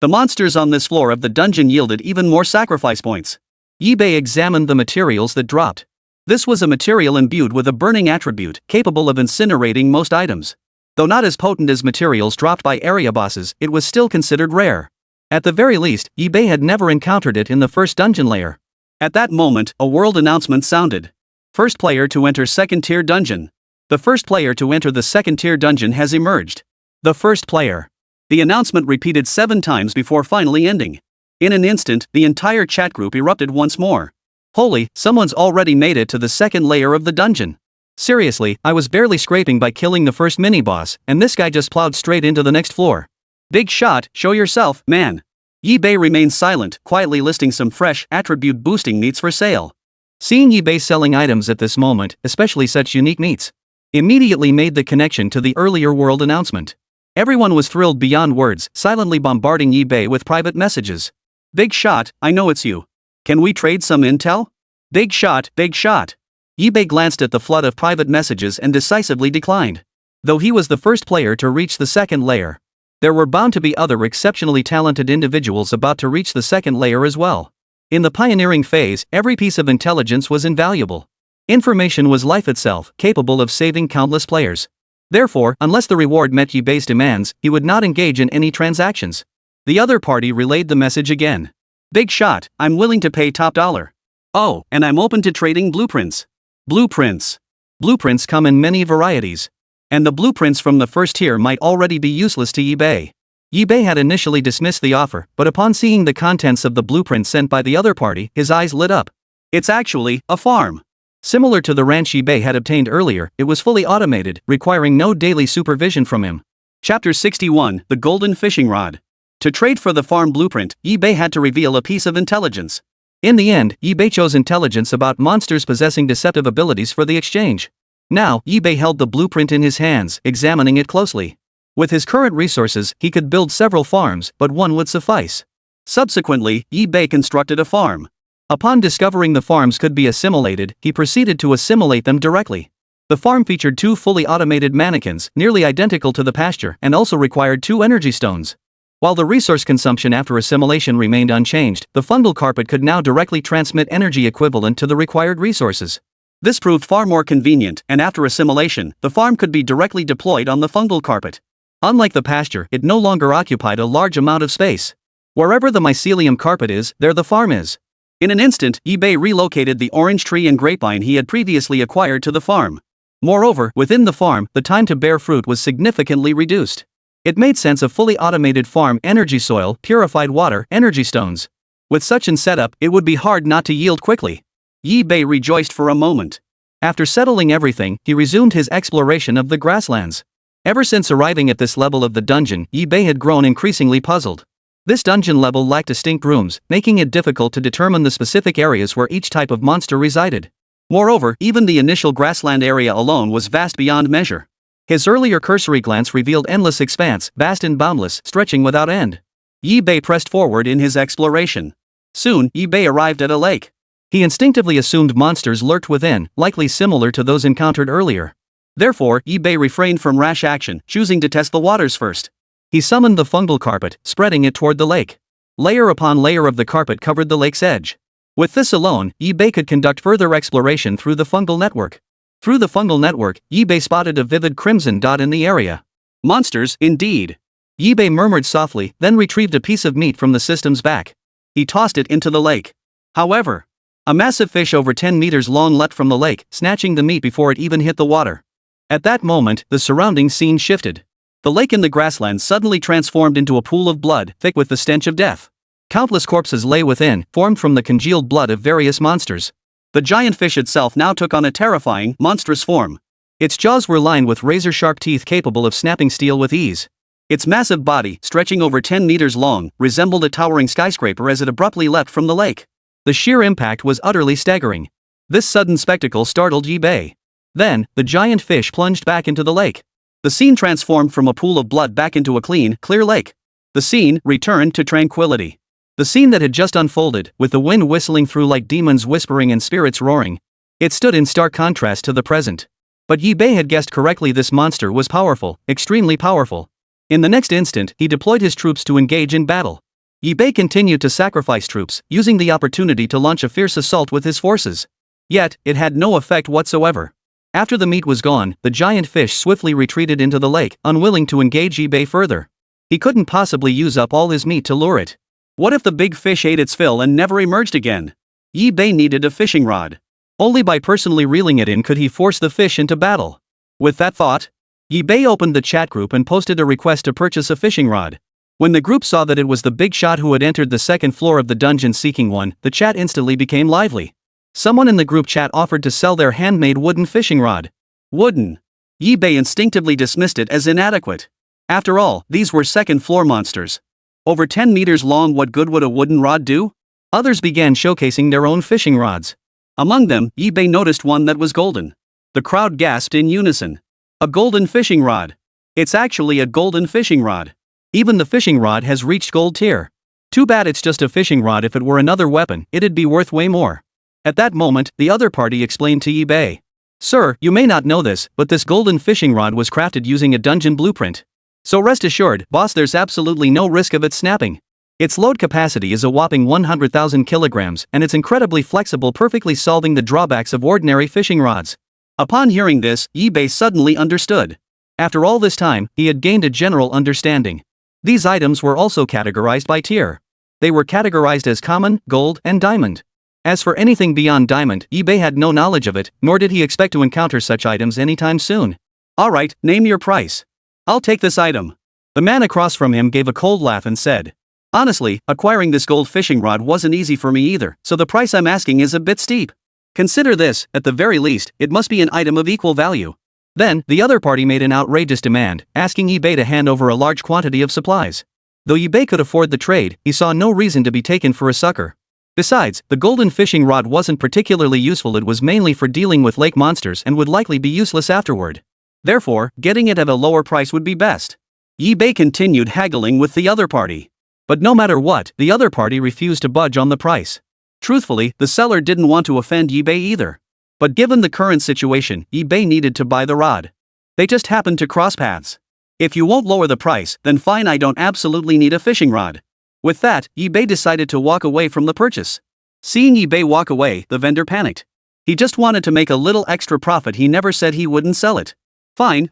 The monsters on this floor of the dungeon yielded even more sacrifice points. eBay examined the materials that dropped. This was a material imbued with a burning attribute, capable of incinerating most items. Though not as potent as materials dropped by area bosses, it was still considered rare. At the very least, eBay had never encountered it in the first dungeon layer. At that moment, a world announcement sounded. First player to enter second tier dungeon. The first player to enter the second tier dungeon has emerged. The first player. The announcement repeated 7 times before finally ending. In an instant, the entire chat group erupted once more. Holy, someone's already made it to the second layer of the dungeon. Seriously, I was barely scraping by killing the first mini-boss, and this guy just plowed straight into the next floor. Big shot, show yourself, man. eBay remained silent, quietly listing some fresh, attribute-boosting meats for sale. Seeing eBay selling items at this moment, especially such unique meats, immediately made the connection to the earlier world announcement. Everyone was thrilled beyond words, silently bombarding eBay with private messages. Big shot, I know it's you. Can we trade some intel? Big shot, big shot. eBay glanced at the flood of private messages and decisively declined. Though he was the first player to reach the second layer, there were bound to be other exceptionally talented individuals about to reach the second layer as well. In the pioneering phase, every piece of intelligence was invaluable. Information was life itself, capable of saving countless players. Therefore, unless the reward met eBay's demands, he would not engage in any transactions. The other party relayed the message again. Big shot, I'm willing to pay top dollar. Oh, and I'm open to trading blueprints. Blueprints. Blueprints come in many varieties. And the blueprints from the first tier might already be useless to eBay. eBay had initially dismissed the offer, but upon seeing the contents of the blueprint sent by the other party, his eyes lit up. It's actually a farm. Similar to the ranch eBay had obtained earlier, it was fully automated, requiring no daily supervision from him. Chapter 61, The Golden Fishing Rod. To trade for the farm blueprint, eBay had to reveal a piece of intelligence. In the end, eBay chose intelligence about monsters possessing deceptive abilities for the exchange. Now, eBay held the blueprint in his hands, examining it closely. With his current resources, he could build several farms, but one would suffice. Subsequently, eBay constructed a farm. Upon discovering the farms could be assimilated, he proceeded to assimilate them directly. The farm featured 2 fully automated mannequins, nearly identical to the pasture, and also required 2 energy stones. While the resource consumption after assimilation remained unchanged, the fungal carpet could now directly transmit energy equivalent to the required resources. This proved far more convenient, and after assimilation, the farm could be directly deployed on the fungal carpet. Unlike the pasture, it no longer occupied a large amount of space. Wherever the mycelium carpet is, there the farm is. In an instant, eBay relocated the orange tree and grapevine he had previously acquired to the farm. Moreover, within the farm, the time to bear fruit was significantly reduced. It made sense of fully automated farm energy soil, purified water, energy stones. With such an setup, it would be hard not to yield quickly. eBay rejoiced for a moment. After settling everything, he resumed his exploration of the grasslands. Ever since arriving at this level of the dungeon, eBay had grown increasingly puzzled. This dungeon level lacked distinct rooms, making it difficult to determine the specific areas where each type of monster resided. Moreover, even the initial grassland area alone was vast beyond measure. His earlier cursory glance revealed endless expanse, vast and boundless, stretching without end. eBay pressed forward in his exploration. Soon, eBay arrived at a lake. He instinctively assumed monsters lurked within, likely similar to those encountered earlier. Therefore, eBay refrained from rash action, choosing to test the waters first. He summoned the fungal carpet, spreading it toward the lake. Layer upon layer of the carpet covered the lake's edge. With this alone, eBay could conduct further exploration through the fungal network. Through the fungal network, eBay spotted a vivid crimson dot in the area. Monsters, indeed. eBay murmured softly, then retrieved a piece of meat from the system's back. He tossed it into the lake. However, a massive fish over 10 meters long leapt from the lake, snatching the meat before it even hit the water. At that moment, the surrounding scene shifted. The lake in the grasslands suddenly transformed into a pool of blood, thick with the stench of death. Countless corpses lay within, formed from the congealed blood of various monsters. The giant fish itself now took on a terrifying, monstrous form. Its jaws were lined with razor-sharp teeth capable of snapping steel with ease. Its massive body, stretching over 10 meters long, resembled a towering skyscraper as it abruptly leapt from the lake. The sheer impact was utterly staggering. This sudden spectacle startled Yi-Bei. Then, the giant fish plunged back into the lake. The scene transformed from a pool of blood back into a clean, clear lake. The scene returned to tranquility. The scene that had just unfolded, with the wind whistling through like demons whispering and spirits roaring. It stood in stark contrast to the present. But Yi-Bei had guessed correctly, this monster was powerful, extremely powerful. In the next instant, he deployed his troops to engage in battle. Yi-Bei continued to sacrifice troops, using the opportunity to launch a fierce assault with his forces. Yet, it had no effect whatsoever. After the meat was gone, the giant fish swiftly retreated into the lake, unwilling to engage Yi-Bei further. He couldn't possibly use up all his meat to lure it. What if the big fish ate its fill and never emerged again? Yi-Bei needed a fishing rod. Only by personally reeling it in could he force the fish into battle. With that thought, Yi-Bei opened the chat group and posted a request to purchase a fishing rod. When the group saw that it was the big shot who had entered the second floor of the dungeon seeking one, the chat instantly became lively. Someone in the group chat offered to sell their handmade wooden fishing rod. Wooden. Yi-Bei instinctively dismissed it as inadequate. After all, these were second-floor monsters. Over 10 meters long, what good would a wooden rod do? Others began showcasing their own fishing rods. Among them, Yi-Bei noticed one that was golden. The crowd gasped in unison. A golden fishing rod. It's actually a golden fishing rod. Even the fishing rod has reached gold tier. Too bad it's just a fishing rod. If it were another weapon, it'd be worth way more. At that moment, the other party explained to Yi-Bei. Sir, you may not know this, but this golden fishing rod was crafted using a dungeon blueprint. So rest assured, boss, there's absolutely no risk of it snapping. Its load capacity is a whopping 100,000 kilograms, and it's incredibly flexible, perfectly solving the drawbacks of ordinary fishing rods. Upon hearing this, Yi-Bei suddenly understood. After all this time, he had gained a general understanding. These items were also categorized by tier. They were categorized as common, gold, and diamond. As for anything beyond diamond, Yi-Bei had no knowledge of it, nor did he expect to encounter such items anytime soon. Alright, name your price. I'll take this item. The man across from him gave a cold laugh and said, honestly, acquiring this gold fishing rod wasn't easy for me either, so the price I'm asking is a bit steep. Consider this, at the very least, it must be an item of equal value. Then, the other party made an outrageous demand, asking Yi-Bei to hand over a large quantity of supplies. Though Yi-Bei could afford the trade, he saw no reason to be taken for a sucker. Besides, the golden fishing rod wasn't particularly useful. It was mainly for dealing with lake monsters and would likely be useless afterward. Therefore, getting it at a lower price would be best. Yi-Bei continued haggling with the other party. But no matter what, the other party refused to budge on the price. Truthfully, the seller didn't want to offend Yi-Bei either. But given the current situation, Yi-Bei needed to buy the rod. They just happened to cross paths. If you won't lower the price, then fine, I don't absolutely need a fishing rod. With that, Yi-Bei decided to walk away from the purchase. Seeing Yi-Bei walk away, the vendor panicked. He just wanted to make a little extra profit. He never said he wouldn't sell it. Fine.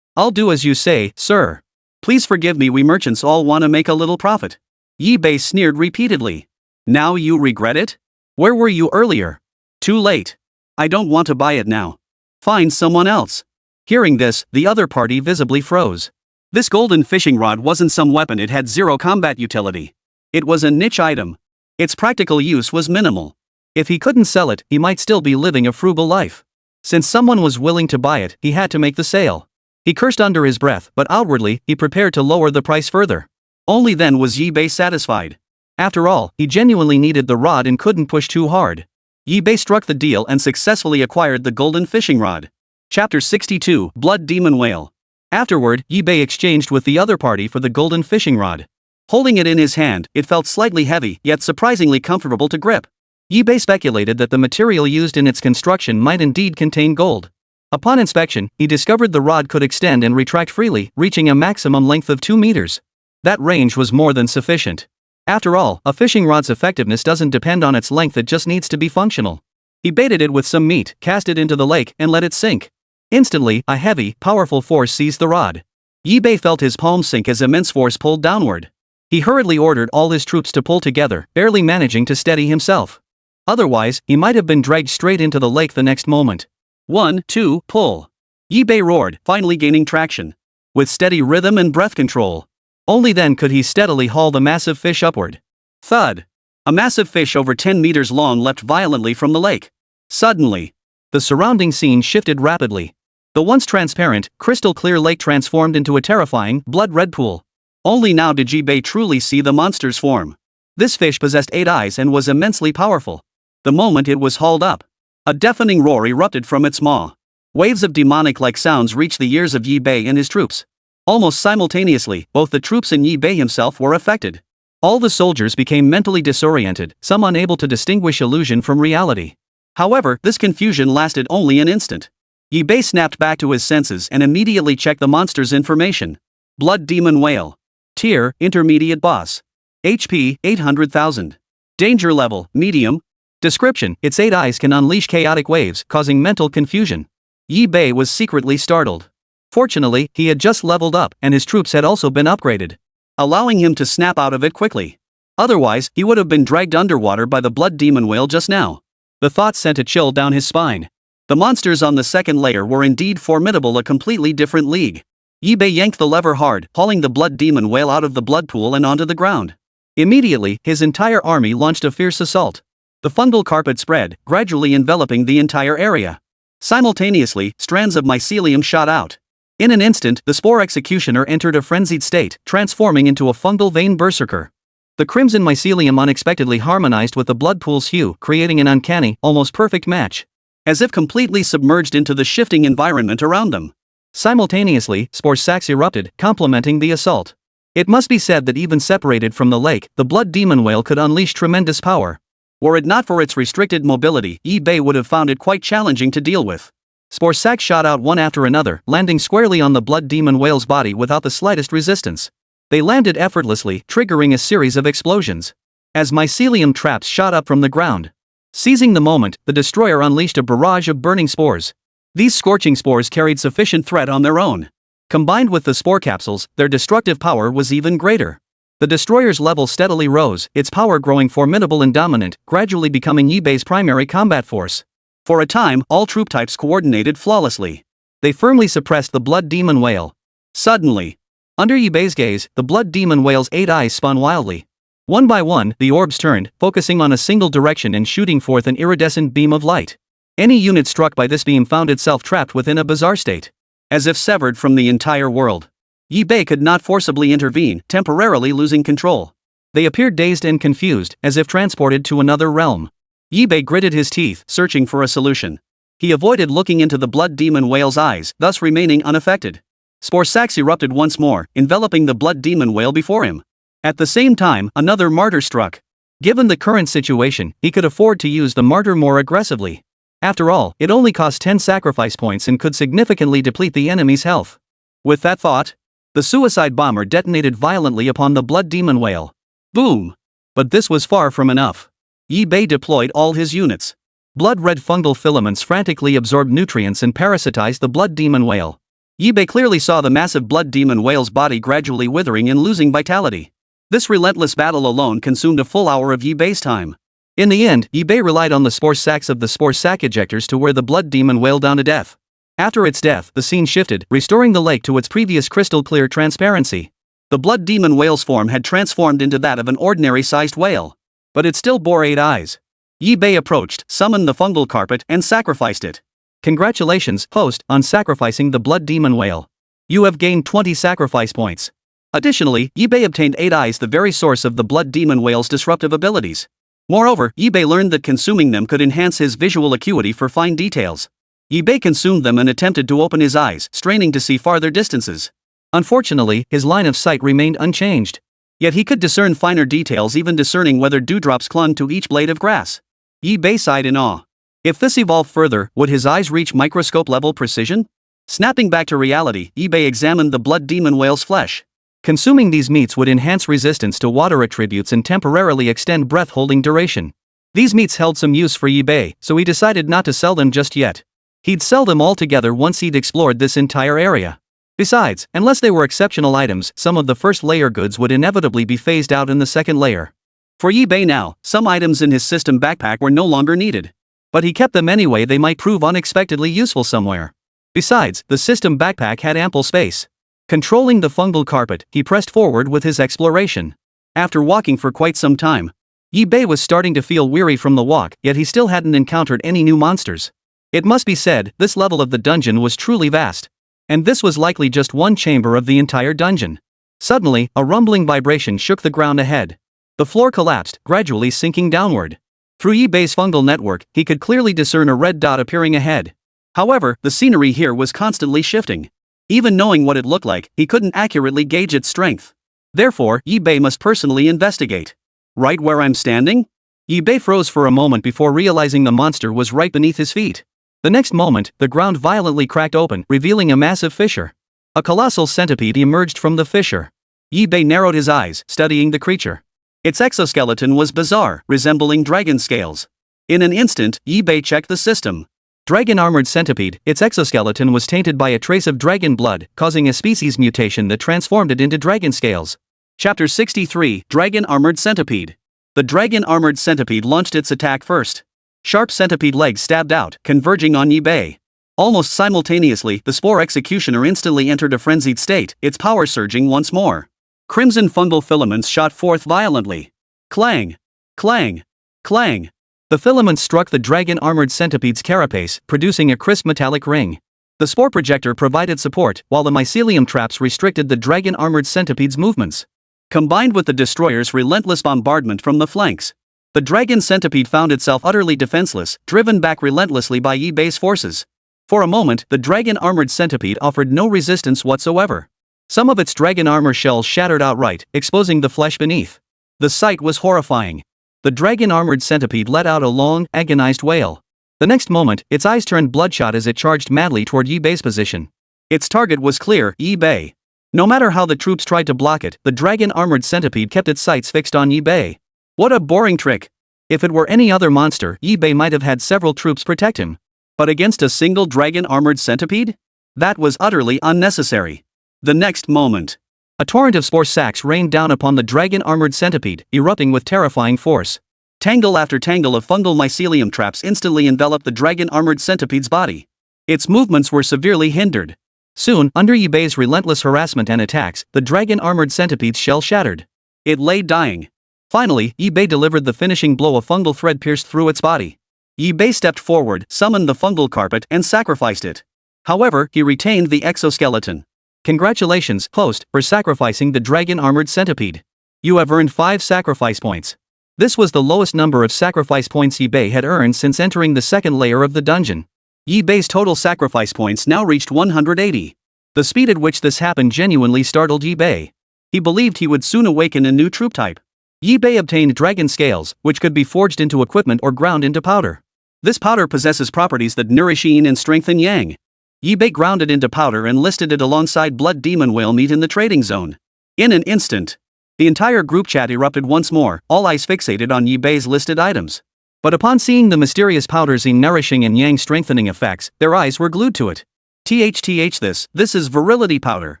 I'll do as you say, sir. Please forgive me, we merchants all want to make a little profit. Yi-Bei sneered repeatedly. Now you regret it? Where were you earlier? Too late. I don't want to buy it now. Find someone else. Hearing this, the other party visibly froze. This golden fishing rod wasn't some weapon. It had zero combat utility. It was a niche item. Its practical use was minimal. If he couldn't sell it, he might still be living a frugal life. Since someone was willing to buy it, he had to make the sale. He cursed under his breath, but outwardly, he prepared to lower the price further. Only then was Yi-Bei satisfied. After all, he genuinely needed the rod and couldn't push too hard. Yi-Bei struck the deal and successfully acquired the golden fishing rod. Chapter 62, Blood Demon Whale. Afterward, Yi-Bei exchanged with the other party for the golden fishing rod. Holding it in his hand, it felt slightly heavy, yet surprisingly comfortable to grip. Yi-Bei speculated that the material used in its construction might indeed contain gold. Upon inspection, he discovered the rod could extend and retract freely, reaching a maximum length of 2 meters. That range was more than sufficient. After all, a fishing rod's effectiveness doesn't depend on its length, it just needs to be functional. He baited it with some meat, cast it into the lake, and let it sink. Instantly, a heavy, powerful force seized the rod. Yi-Bei felt his palms sink as immense force pulled downward. He hurriedly ordered all his troops to pull together, barely managing to steady himself. Otherwise, he might have been dragged straight into the lake the next moment. 1, 2, pull. Yi-Bei roared, finally gaining traction. With steady rhythm and breath control. Only then could he steadily haul the massive fish upward. Thud. A massive fish over 10 meters long leapt violently from the lake. Suddenly, the surrounding scene shifted rapidly. The once transparent, crystal-clear lake transformed into a terrifying, blood-red pool. Only now did Yi-Bei truly see the monster's form. This fish possessed 8 eyes and was immensely powerful. The moment it was hauled up, a deafening roar erupted from its maw. Waves of demonic-like sounds reached the ears of Yi-Bei and his troops. Almost simultaneously, both the troops and Yi-Bei himself were affected. All the soldiers became mentally disoriented, some unable to distinguish illusion from reality. However, this confusion lasted only an instant. Yi-Bei snapped back to his senses and immediately checked the monster's information. Blood Demon Whale. Tier, Intermediate Boss. HP, 800,000. Danger Level, Medium. Description: its 8 eyes can unleash chaotic waves, causing mental confusion. Yi-Bei was secretly startled. Fortunately, he had just leveled up, and his troops had also been upgraded, allowing him to snap out of it quickly. Otherwise, he would have been dragged underwater by the blood demon whale just now. The thought sent a chill down his spine. The monsters on the second layer were indeed formidable, a completely different league. Yi-Bei yanked the lever hard, hauling the blood demon whale out of the blood pool and onto the ground. Immediately, his entire army launched a fierce assault. The fungal carpet spread, gradually enveloping the entire area. Simultaneously, strands of mycelium shot out. In an instant, the Spore Executioner entered a frenzied state, transforming into a fungal vein berserker. The crimson mycelium unexpectedly harmonized with the blood pool's hue, creating an uncanny, almost perfect match. As if completely submerged into the shifting environment around them. Simultaneously, spore sacs erupted, complementing the assault. It must be said that even separated from the lake, the blood demon whale could unleash tremendous power. Were it not for its restricted mobility, Yi-Bei would have found it quite challenging to deal with. Spore sacs shot out one after another, landing squarely on the blood demon whale's body without the slightest resistance. They landed effortlessly, triggering a series of explosions. As mycelium traps shot up from the ground. Seizing the moment, the destroyer unleashed a barrage of burning spores. These scorching spores carried sufficient threat on their own. Combined with the spore capsules, their destructive power was even greater. The destroyer's level steadily rose, its power growing formidable and dominant, gradually becoming Yi-Bei's primary combat force. For a time, all troop types coordinated flawlessly. They firmly suppressed the blood demon whale. Suddenly, under Yi-Bei's gaze, the blood demon whale's 8 eyes spun wildly. One by one, the orbs turned, focusing on a single direction and shooting forth an iridescent beam of light. Any unit struck by this beam found itself trapped within a bizarre state. As if severed from the entire world. Yi-Bei could not forcibly intervene, temporarily losing control. They appeared dazed and confused, as if transported to another realm. Yi-Bei gritted his teeth, searching for a solution. He avoided looking into the blood demon whale's eyes, thus remaining unaffected. Spore sacs erupted once more, enveloping the blood demon whale before him. At the same time, another martyr struck. Given the current situation, he could afford to use the martyr more aggressively. After all, it only cost 10 sacrifice points and could significantly deplete the enemy's health. With that thought, the suicide bomber detonated violently upon the blood demon whale. Boom! But this was far from enough. Yi-Bei deployed all his units. Blood-red fungal filaments frantically absorbed nutrients and parasitized the blood demon whale. Yi-Bei clearly saw the massive blood demon whale's body gradually withering and losing vitality. This relentless battle alone consumed a full hour of Yi-Bei's time. In the end, Yi-Bei relied on the spore sacs of the spore sac ejectors to wear the blood demon whale down to death. After its death, the scene shifted, restoring the lake to its previous crystal-clear transparency. The blood demon whale's form had transformed into that of an ordinary-sized whale. But it still bore 8 eyes. Yi-Bei approached, summoned the fungal carpet, and sacrificed it. Congratulations, host, on sacrificing the blood demon whale. You have gained 20 sacrifice points. Additionally, Yi-Bei obtained 8 eyes, the very source of the blood demon whale's disruptive abilities. Moreover, Yi-Bei learned that consuming them could enhance his visual acuity for fine details. Yi-Bei consumed them and attempted to open his eyes, straining to see farther distances. Unfortunately, his line of sight remained unchanged. Yet he could discern finer details, even discerning whether dewdrops clung to each blade of grass. Yi-Bei sighed in awe. If this evolved further, would his eyes reach microscope-level precision? Snapping back to reality, Yi-Bei examined the blood demon whale's flesh. Consuming these meats would enhance resistance to water attributes and temporarily extend breath-holding duration. These meats held some use for Yi-Bei, so he decided not to sell them just yet. He'd sell them altogether once he'd explored this entire area. Besides, unless they were exceptional items, some of the first layer goods would inevitably be phased out in the second layer. For Yi-Bei now, some items in his system backpack were no longer needed. But he kept them anyway, they might prove unexpectedly useful somewhere. Besides, the system backpack had ample space. Controlling the fungal carpet, he pressed forward with his exploration. After walking for quite some time, Yi-Bei was starting to feel weary from the walk, yet he still hadn't encountered any new monsters. It must be said, this level of the dungeon was truly vast. And this was likely just one chamber of the entire dungeon. Suddenly, a rumbling vibration shook the ground ahead. The floor collapsed, gradually sinking downward. Through eBay's fungal network, he could clearly discern a red dot appearing ahead. However, the scenery here was constantly shifting. Even knowing what it looked like, he couldn't accurately gauge its strength. Therefore, eBay must personally investigate. Right where I'm standing? eBay froze for a moment before realizing the monster was right beneath his feet. The next moment, the ground violently cracked open, revealing a massive fissure. A colossal centipede emerged from the fissure. eBay narrowed his eyes, studying the creature. Its exoskeleton was bizarre, resembling dragon scales. In an instant, eBay checked the system. Dragon-armored centipede, its exoskeleton was tainted by a trace of dragon blood, causing a species mutation that transformed it into dragon scales. Chapter 63, Dragon-Armored Centipede. The dragon-armored centipede launched its attack first. Sharp centipede legs stabbed out, converging on eBay. Almost simultaneously, the Spore Executioner instantly entered a frenzied state, its power surging once more. Crimson fungal filaments shot forth violently. Clang! Clang! Clang! The filaments struck the dragon-armored centipede's carapace, producing a crisp metallic ring. The spore projector provided support, while the mycelium traps restricted the dragon-armored centipede's movements. Combined with the destroyer's relentless bombardment from the flanks, the dragon centipede found itself utterly defenseless, driven back relentlessly by eBay's forces. For a moment, the dragon-armored centipede offered no resistance whatsoever. Some of its dragon armor shells shattered outright, exposing the flesh beneath. The sight was horrifying. The dragon-armored centipede let out a long, agonized wail. The next moment, its eyes turned bloodshot as it charged madly toward eBay's position. Its target was clear, eBay. No matter how the troops tried to block it, the dragon-armored centipede kept its sights fixed on eBay. What a boring trick! If it were any other monster, eBay might have had several troops protect him. But against a single dragon-armored centipede? That was utterly unnecessary. The next moment, a torrent of spore sacs rained down upon the dragon-armored centipede, erupting with terrifying force. Tangle after tangle of fungal mycelium traps instantly enveloped the dragon-armored centipede's body. Its movements were severely hindered. Soon, under eBay's relentless harassment and attacks, the dragon-armored centipede's shell shattered. It lay dying. Finally, eBay delivered the finishing blow. A fungal thread pierced through its body. eBay stepped forward, summoned the fungal carpet, and sacrificed it. However, he retained the exoskeleton. Congratulations, host, for sacrificing the dragon-armored centipede. You have earned 5 sacrifice points. This was the lowest number of sacrifice points eBay had earned since entering the second layer of the dungeon. eBay's total sacrifice points now reached 180. The speed at which this happened genuinely startled eBay. He believed he would soon awaken a new troop type. eBay obtained dragon scales, which could be forged into equipment or ground into powder. This powder possesses properties that nourish yin and strengthen yang. eBay ground it into powder and listed it alongside blood demon whale meat in the trading zone. In an instant, the entire group chat erupted once more, all eyes fixated on eBay's listed items. But upon seeing the mysterious powder's yin nourishing and yang strengthening effects, their eyes were glued to it. THTH this is virility powder.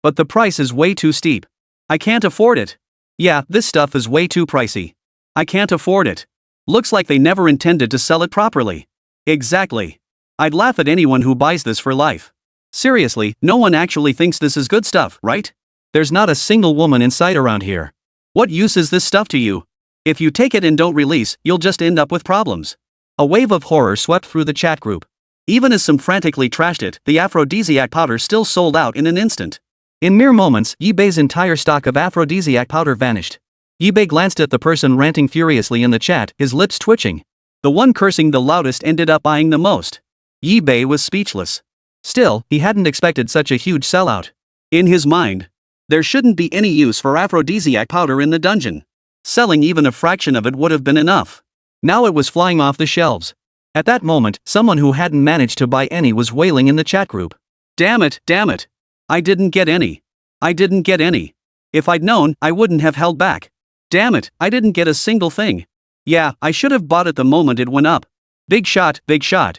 But the price is way too steep. I can't afford it. Yeah, this stuff is way too pricey. I can't afford it. Looks like they never intended to sell it properly. Exactly. I'd laugh at anyone who buys this for life. Seriously, no one actually thinks this is good stuff, right? There's not a single woman in sight around here. What use is this stuff to you? If you take it and don't release, you'll just end up with problems. A wave of horror swept through the chat group. Even as some frantically trashed it, the aphrodisiac powder still sold out in an instant. In mere moments, eBay's entire stock of aphrodisiac powder vanished. eBay glanced at the person ranting furiously in the chat, his lips twitching. The one cursing the loudest ended up buying the most. eBay was speechless. Still, he hadn't expected such a huge sellout. In his mind, there shouldn't be any use for aphrodisiac powder in the dungeon. Selling even a fraction of it would have been enough. Now it was flying off the shelves. At that moment, someone who hadn't managed to buy any was wailing in the chat group. Damn it, damn it. I didn't get any. I didn't get any. If I'd known, I wouldn't have held back. Damn it, I didn't get a single thing. Yeah, I should have bought it the moment it went up. Big shot,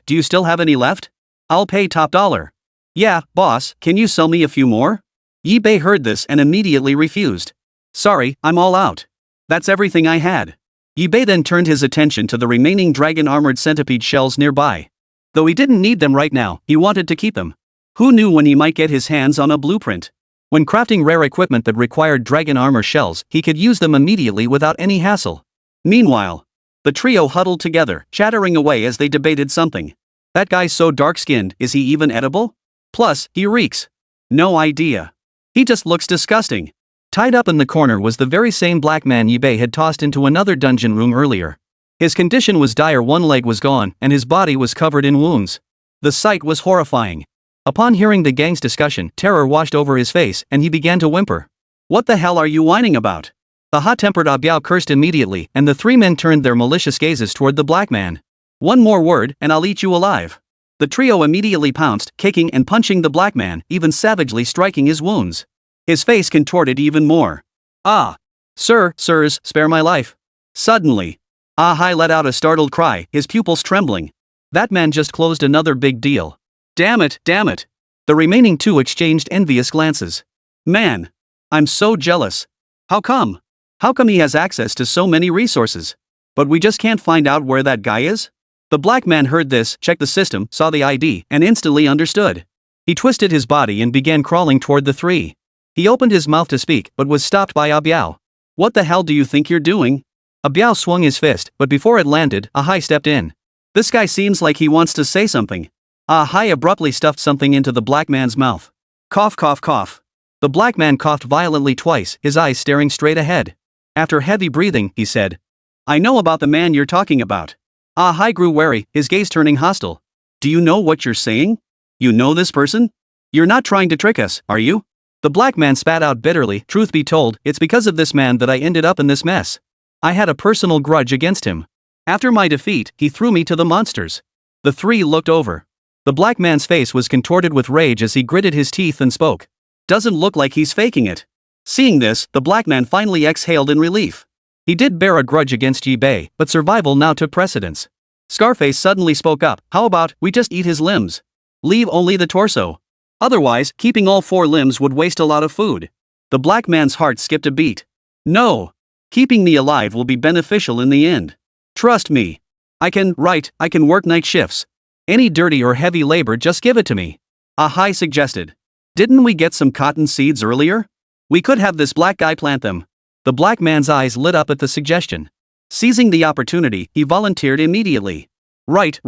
do you still have any left? I'll pay top dollar. Yeah, boss, can you sell me a few more? eBay heard this and immediately refused. Sorry, I'm all out. That's everything I had. eBay then turned his attention to the remaining dragon-armored centipede shells nearby. Though he didn't need them right now, he wanted to keep them. Who knew when he might get his hands on a blueprint? When crafting rare equipment that required dragon armor shells, he could use them immediately without any hassle. Meanwhile, the trio huddled together, chattering away as they debated something. That guy's so dark-skinned, is he even edible? Plus, he reeks. No idea. He just looks disgusting. Tied up in the corner was the very same black man Yibei had tossed into another dungeon room earlier. His condition was dire, one leg was gone, and his body was covered in wounds. The sight was horrifying. Upon hearing the gang's discussion, terror washed over his face, and he began to whimper. What the hell are you whining about? The hot-tempered Abiao cursed immediately, and the three men turned their malicious gazes toward the black man. One more word, and I'll eat you alive. The trio immediately pounced, kicking and punching the black man, even savagely striking his wounds. His face contorted even more. Ah! Sirs, spare my life. Suddenly, Ah-hai let out a startled cry, his pupils trembling. That man just closed another big deal. Damn it. The remaining two exchanged envious glances. Man! I'm so jealous. How come? How come he has access to so many resources? But we just can't find out where that guy is? The black man heard this, checked the system, saw the ID, and instantly understood. He twisted his body and began crawling toward the three. He opened his mouth to speak, but was stopped by Abiao. What the hell do you think you're doing? Abiao swung his fist, but before it landed, Ah-hai stepped in. This guy seems like he wants to say something. Ah-hai abruptly stuffed something into the black man's mouth. Cough. The black man coughed violently twice, his eyes staring straight ahead. After heavy breathing, he said, I know about the man you're talking about. Ah-hai grew wary, his gaze turning hostile. Do you know what you're saying? You know this person? You're not trying to trick us, are you? The black man spat out bitterly, truth be told, it's because of this man that I ended up in this mess. I had a personal grudge against him. After my defeat, he threw me to the monsters. The three looked over. The black man's face was contorted with rage as he gritted his teeth and spoke. Doesn't look like he's faking it. Seeing this, the black man finally exhaled in relief. He did bear a grudge against Yibei, but survival now took precedence. Scarface suddenly spoke up, how about we just eat his limbs? Leave only the torso. Otherwise, keeping all four limbs would waste a lot of food. The black man's heart skipped a beat. No. Keeping me alive will be beneficial in the end. Trust me. I can work night shifts. Any dirty or heavy labor, just give it to me. Ah-hai suggested. Didn't we get some cotton seeds earlier? We could have this black guy plant them. The black man's eyes lit up at the suggestion. Seizing the opportunity, he volunteered immediately. Right.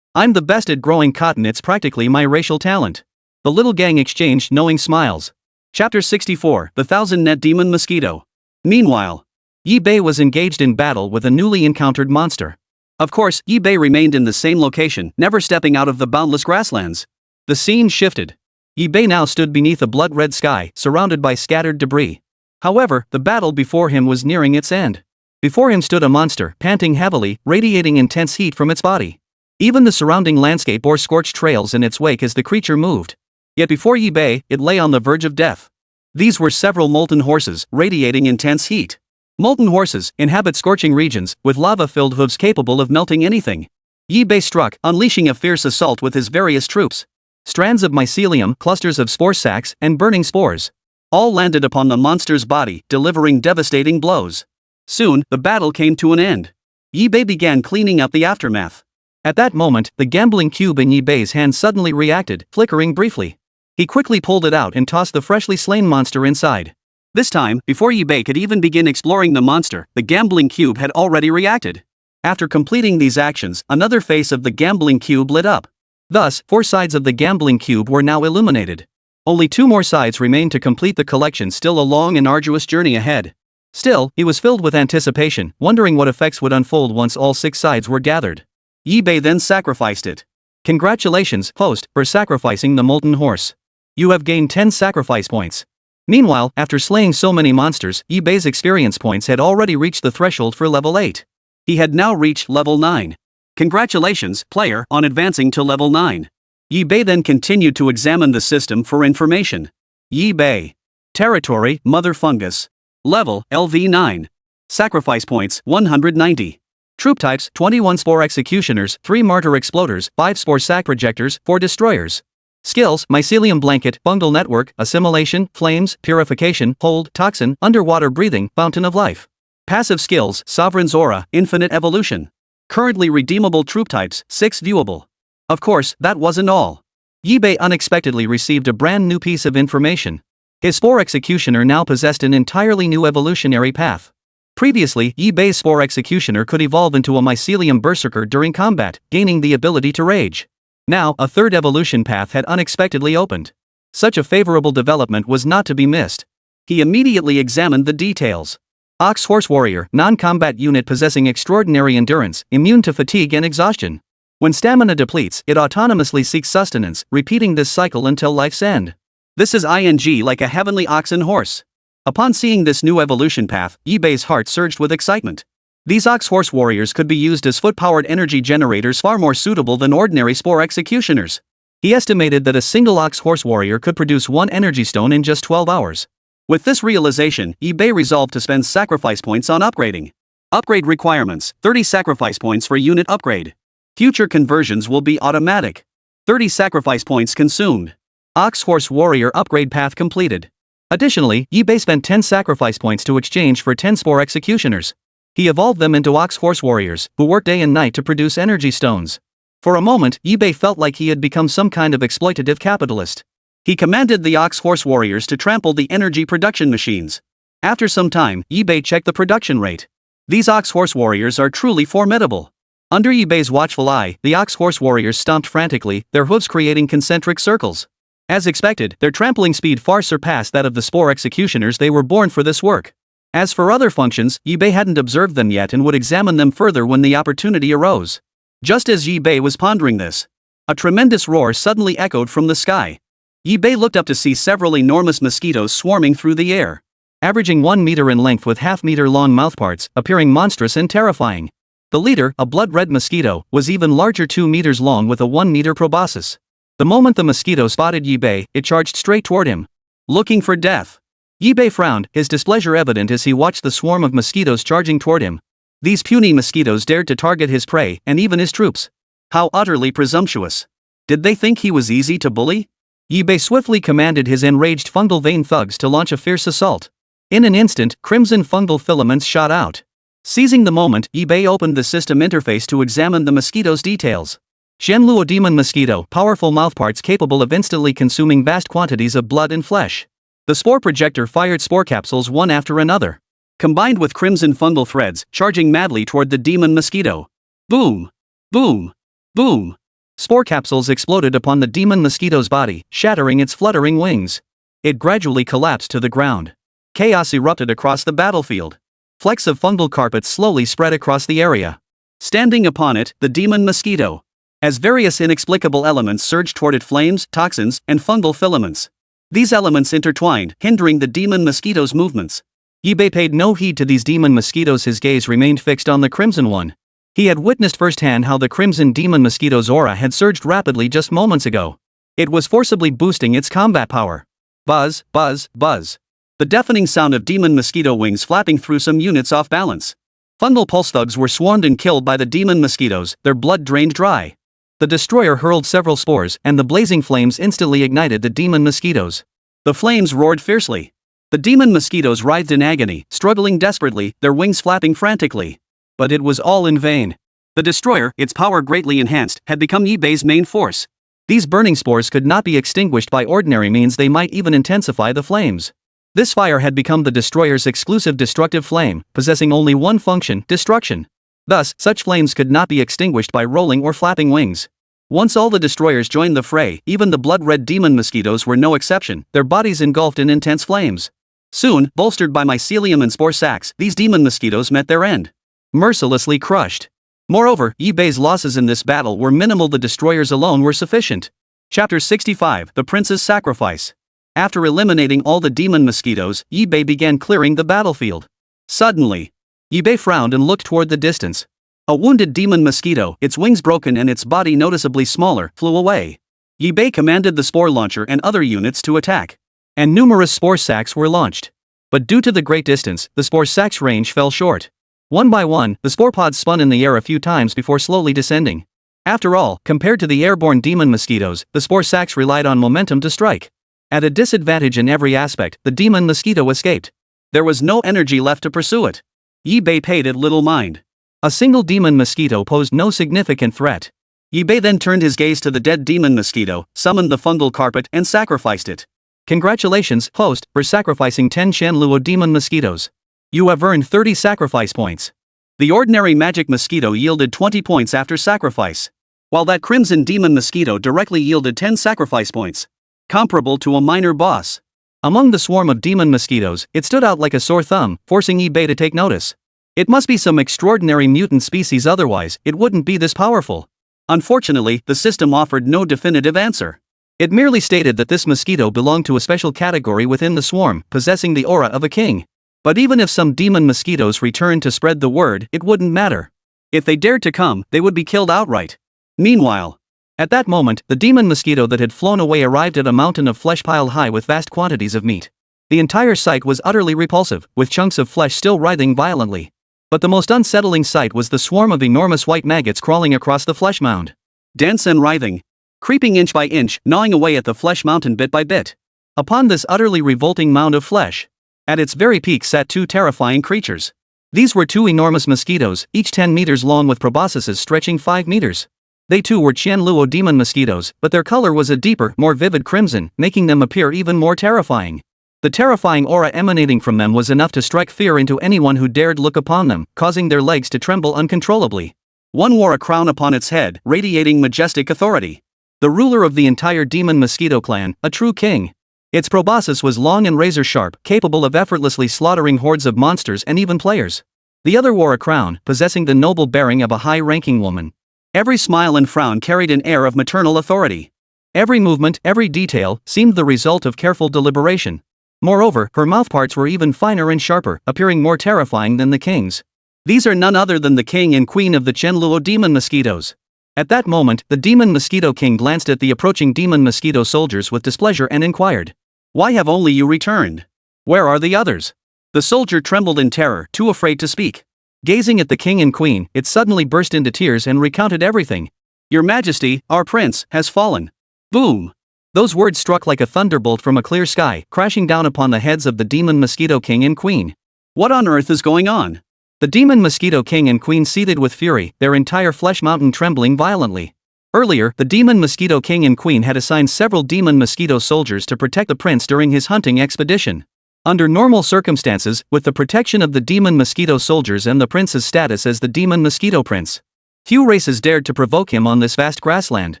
I'm the best at growing cotton, it's practically my racial talent. The little gang exchanged knowing smiles. Chapter 64, The Thousand-Net Demon Mosquito. Meanwhile, Yibei was engaged in battle with a newly encountered monster. Of course, Yibei remained in the same location, never stepping out of the boundless grasslands. The scene shifted. Yibei now stood beneath a blood-red sky, surrounded by scattered debris. However, the battle before him was nearing its end. Before him stood a monster, panting heavily, radiating intense heat from its body. Even the surrounding landscape bore scorched trails in its wake as the creature moved. Yet before Yibei, it lay on the verge of death. These were several molten horses, radiating intense heat. Molten horses inhabit scorching regions, with lava-filled hooves capable of melting anything. Yibei struck, unleashing a fierce assault with his various troops. Strands of mycelium, clusters of spore sacs, and burning spores. All landed upon the monster's body, delivering devastating blows. Soon, the battle came to an end. Yibei began cleaning up the aftermath. At that moment, the gambling cube in Yibei's hand suddenly reacted, flickering briefly. He quickly pulled it out and tossed the freshly slain monster inside. This time, before Yibei could even begin exploring the monster, the gambling cube had already reacted. After completing these actions, another face of the gambling cube lit up. Thus, 4 sides of the gambling cube were now illuminated. Only 2 more sides remained to complete the collection, still a long and arduous journey ahead. Still, he was filled with anticipation, wondering what effects would unfold once all 6 sides were gathered. Yibei then sacrificed it. Congratulations, host, for sacrificing the molten horse. You have gained 10 sacrifice points. Meanwhile, after slaying so many monsters, Yibei's experience points had already reached the threshold for level 8. He had now reached level 9. Congratulations, player, on advancing to level 9. Yibei then continued to examine the system for information. Yibei. Territory, Mother Fungus. Level, LV9. Sacrifice points, 190. Troop types, 21 Spore Executioners, 3 Martyr Exploders, 5 Spore Sac Projectors, 4 Destroyers. Skills, Mycelium Blanket, Fungal Network, Assimilation, Flames, Purification, Hold, Toxin, Underwater Breathing, Fountain of Life. Passive skills, Sovereign's Aura, Infinite Evolution. Currently redeemable troop types, 6 viewable. Of course, that wasn't all. Yibei unexpectedly received a brand new piece of information. His Spore Executioner now possessed an entirely new evolutionary path. Previously, Yibei's Spore Executioner could evolve into a mycelium berserker during combat, gaining the ability to rage. Now, a third evolution path had unexpectedly opened. Such a favorable development was not to be missed. He immediately examined the details. Ox Horse Warrior, non-combat unit possessing extraordinary endurance, immune to fatigue and exhaustion. When stamina depletes, it autonomously seeks sustenance, repeating this cycle until life's end. This is like a heavenly oxen horse. Upon seeing this new evolution path, Yibei's heart surged with excitement. These Ox Horse Warriors could be used as foot-powered energy generators far more suitable than ordinary Spore Executioners. He estimated that a single Ox Horse Warrior could produce 1 energy stone in just 12 hours. With this realization, Yibei resolved to spend sacrifice points on upgrading. Upgrade requirements: 30 sacrifice points for unit upgrade. Future conversions will be automatic. 30 sacrifice points consumed. Ox Horse Warrior upgrade path completed. Additionally, Yibei spent 10 sacrifice points to exchange for 10 Spore Executioners. He evolved them into Ox Horse Warriors, who work day and night to produce energy stones. For a moment, Yibei felt like he had become some kind of exploitative capitalist. He commanded the Ox Horse Warriors to trample the energy production machines. After some time, Yibei checked the production rate. These Ox Horse Warriors are truly formidable. Under Yibei's watchful eye, the Ox Horse Warriors stomped frantically, their hooves creating concentric circles. As expected, their trampling speed far surpassed that of the Spore Executioners. They were born for this work. As for other functions, Yibei hadn't observed them yet and would examine them further when the opportunity arose. Just as Yibei was pondering this, a tremendous roar suddenly echoed from the sky. Yibei looked up to see several enormous mosquitoes swarming through the air. Averaging 1 meter in length with half-meter-long mouthparts, appearing monstrous and terrifying. The leader, a blood-red mosquito, was even larger, 2 meters long with a 1-meter proboscis. The moment the mosquito spotted Yibei, it charged straight toward him. Looking for death. Yibei frowned, his displeasure evident as he watched the swarm of mosquitoes charging toward him. These puny mosquitoes dared to target his prey, and even his troops. How utterly presumptuous. Did they think he was easy to bully? Yibei swiftly commanded his enraged fungal vein thugs to launch a fierce assault. In an instant, crimson fungal filaments shot out. Seizing the moment, Yibei opened the system interface to examine the mosquito's details. Shenluo demon mosquito, powerful mouthparts capable of instantly consuming vast quantities of blood and flesh. The spore projector fired spore capsules one after another, combined with crimson fungal threads, charging madly toward the demon mosquito. Boom! Boom! Boom! Spore capsules exploded upon the demon mosquito's body, shattering its fluttering wings. It gradually collapsed to the ground. Chaos erupted across the battlefield. Flecks of fungal carpet slowly spread across the area. Standing upon it, the demon mosquito. As various inexplicable elements surged toward it, flames, toxins, and fungal filaments. These elements intertwined, hindering the demon mosquito's movements. Yibei paid no heed to these demon mosquitoes. His gaze remained fixed on the crimson one. He had witnessed firsthand how the crimson demon mosquito's aura had surged rapidly just moments ago. It was forcibly boosting its combat power. Buzz, buzz, buzz. The deafening sound of demon mosquito wings flapping threw some units off balance. Fungal pulse thugs were swarmed and killed by the demon mosquitoes, their blood drained dry. The destroyer hurled several spores, and the blazing flames instantly ignited the demon mosquitoes. The flames roared fiercely. The demon mosquitoes writhed in agony, struggling desperately, their wings flapping frantically. But it was all in vain. The destroyer, its power greatly enhanced, had become Yibei's main force. These burning spores could not be extinguished by ordinary means. They might even intensify the flames. This fire had become the destroyer's exclusive destructive flame, possessing only one function: destruction. Thus, such flames could not be extinguished by rolling or flapping wings. Once all the destroyers joined the fray, even the blood-red demon mosquitoes were no exception, their bodies engulfed in intense flames. Soon, bolstered by mycelium and spore sacs, these demon mosquitoes met their end. Mercilessly crushed. Moreover, Yibei's losses in this battle were minimal. The destroyers alone were sufficient. Chapter 65: The Prince's Sacrifice. After eliminating all the demon mosquitoes, Yibei began clearing the battlefield. Suddenly, Yibei frowned and looked toward the distance. A wounded demon mosquito, its wings broken and its body noticeably smaller, flew away. Yibei commanded the spore launcher and other units to attack. And numerous spore sacs were launched. But due to the great distance, the spore sacs' range fell short. One by one, the spore pods spun in the air a few times before slowly descending. After all, compared to the airborne demon mosquitoes, the spore sacs relied on momentum to strike. At a disadvantage in every aspect, the demon mosquito escaped. There was no energy left to pursue it. Yibei paid it little mind. A single demon mosquito posed no significant threat. Yibei then turned his gaze to the dead demon mosquito, summoned the fungal carpet, and sacrificed it. Congratulations, host, for sacrificing 10 Shenluo demon mosquitoes. You have earned 30 sacrifice points. The ordinary magic mosquito yielded 20 points after sacrifice, while that crimson demon mosquito directly yielded 10 sacrifice points, comparable to a minor boss. Among the swarm of demon mosquitoes, it stood out like a sore thumb, forcing eBay to take notice. It must be some extraordinary mutant species, otherwise it wouldn't be this powerful. Unfortunately, the system offered no definitive answer. It merely stated that this mosquito belonged to a special category within the swarm, possessing the aura of a king. But even if some demon mosquitoes returned to spread the word, it wouldn't matter. If they dared to come, they would be killed outright. Meanwhile, at that moment, the demon mosquito that had flown away arrived at a mountain of flesh piled high with vast quantities of meat. The entire sight was utterly repulsive, with chunks of flesh still writhing violently. But the most unsettling sight was the swarm of enormous white maggots crawling across the flesh mound. Dense and writhing, creeping inch by inch, gnawing away at the flesh mountain bit by bit. Upon this utterly revolting mound of flesh, at its very peak sat two terrifying creatures. These were two enormous mosquitoes, each 10 meters long with proboscises stretching 5 meters. They too were Qianluo demon mosquitoes, but their color was a deeper, more vivid crimson, making them appear even more terrifying. The terrifying aura emanating from them was enough to strike fear into anyone who dared look upon them, causing their legs to tremble uncontrollably. One wore a crown upon its head, radiating majestic authority. The ruler of the entire demon mosquito clan, a true king. Its proboscis was long and razor-sharp, capable of effortlessly slaughtering hordes of monsters and even players. The other wore a crown, possessing the noble bearing of a high-ranking woman. Every smile and frown carried an air of maternal authority. Every movement, every detail, seemed the result of careful deliberation. Moreover, her mouthparts were even finer and sharper, appearing more terrifying than the king's. These are none other than the king and queen of the Qianluo demon mosquitoes. At that moment, the demon mosquito king glanced at the approaching demon mosquito soldiers with displeasure and inquired, "Why have only you returned? Where are the others?" The soldier trembled in terror, too afraid to speak. Gazing at the king and queen, it suddenly burst into tears and recounted everything. "Your Majesty, our prince, has fallen." Boom! Those words struck like a thunderbolt from a clear sky, crashing down upon the heads of the demon mosquito king and queen. What on earth is going on? The demon mosquito king and queen seethed with fury, their entire flesh mountain trembling violently. Earlier, the demon mosquito king and queen had assigned several demon mosquito soldiers to protect the prince during his hunting expedition. Under normal circumstances, with the protection of the demon mosquito soldiers and the prince's status as the demon mosquito prince, few races dared to provoke him on this vast grassland.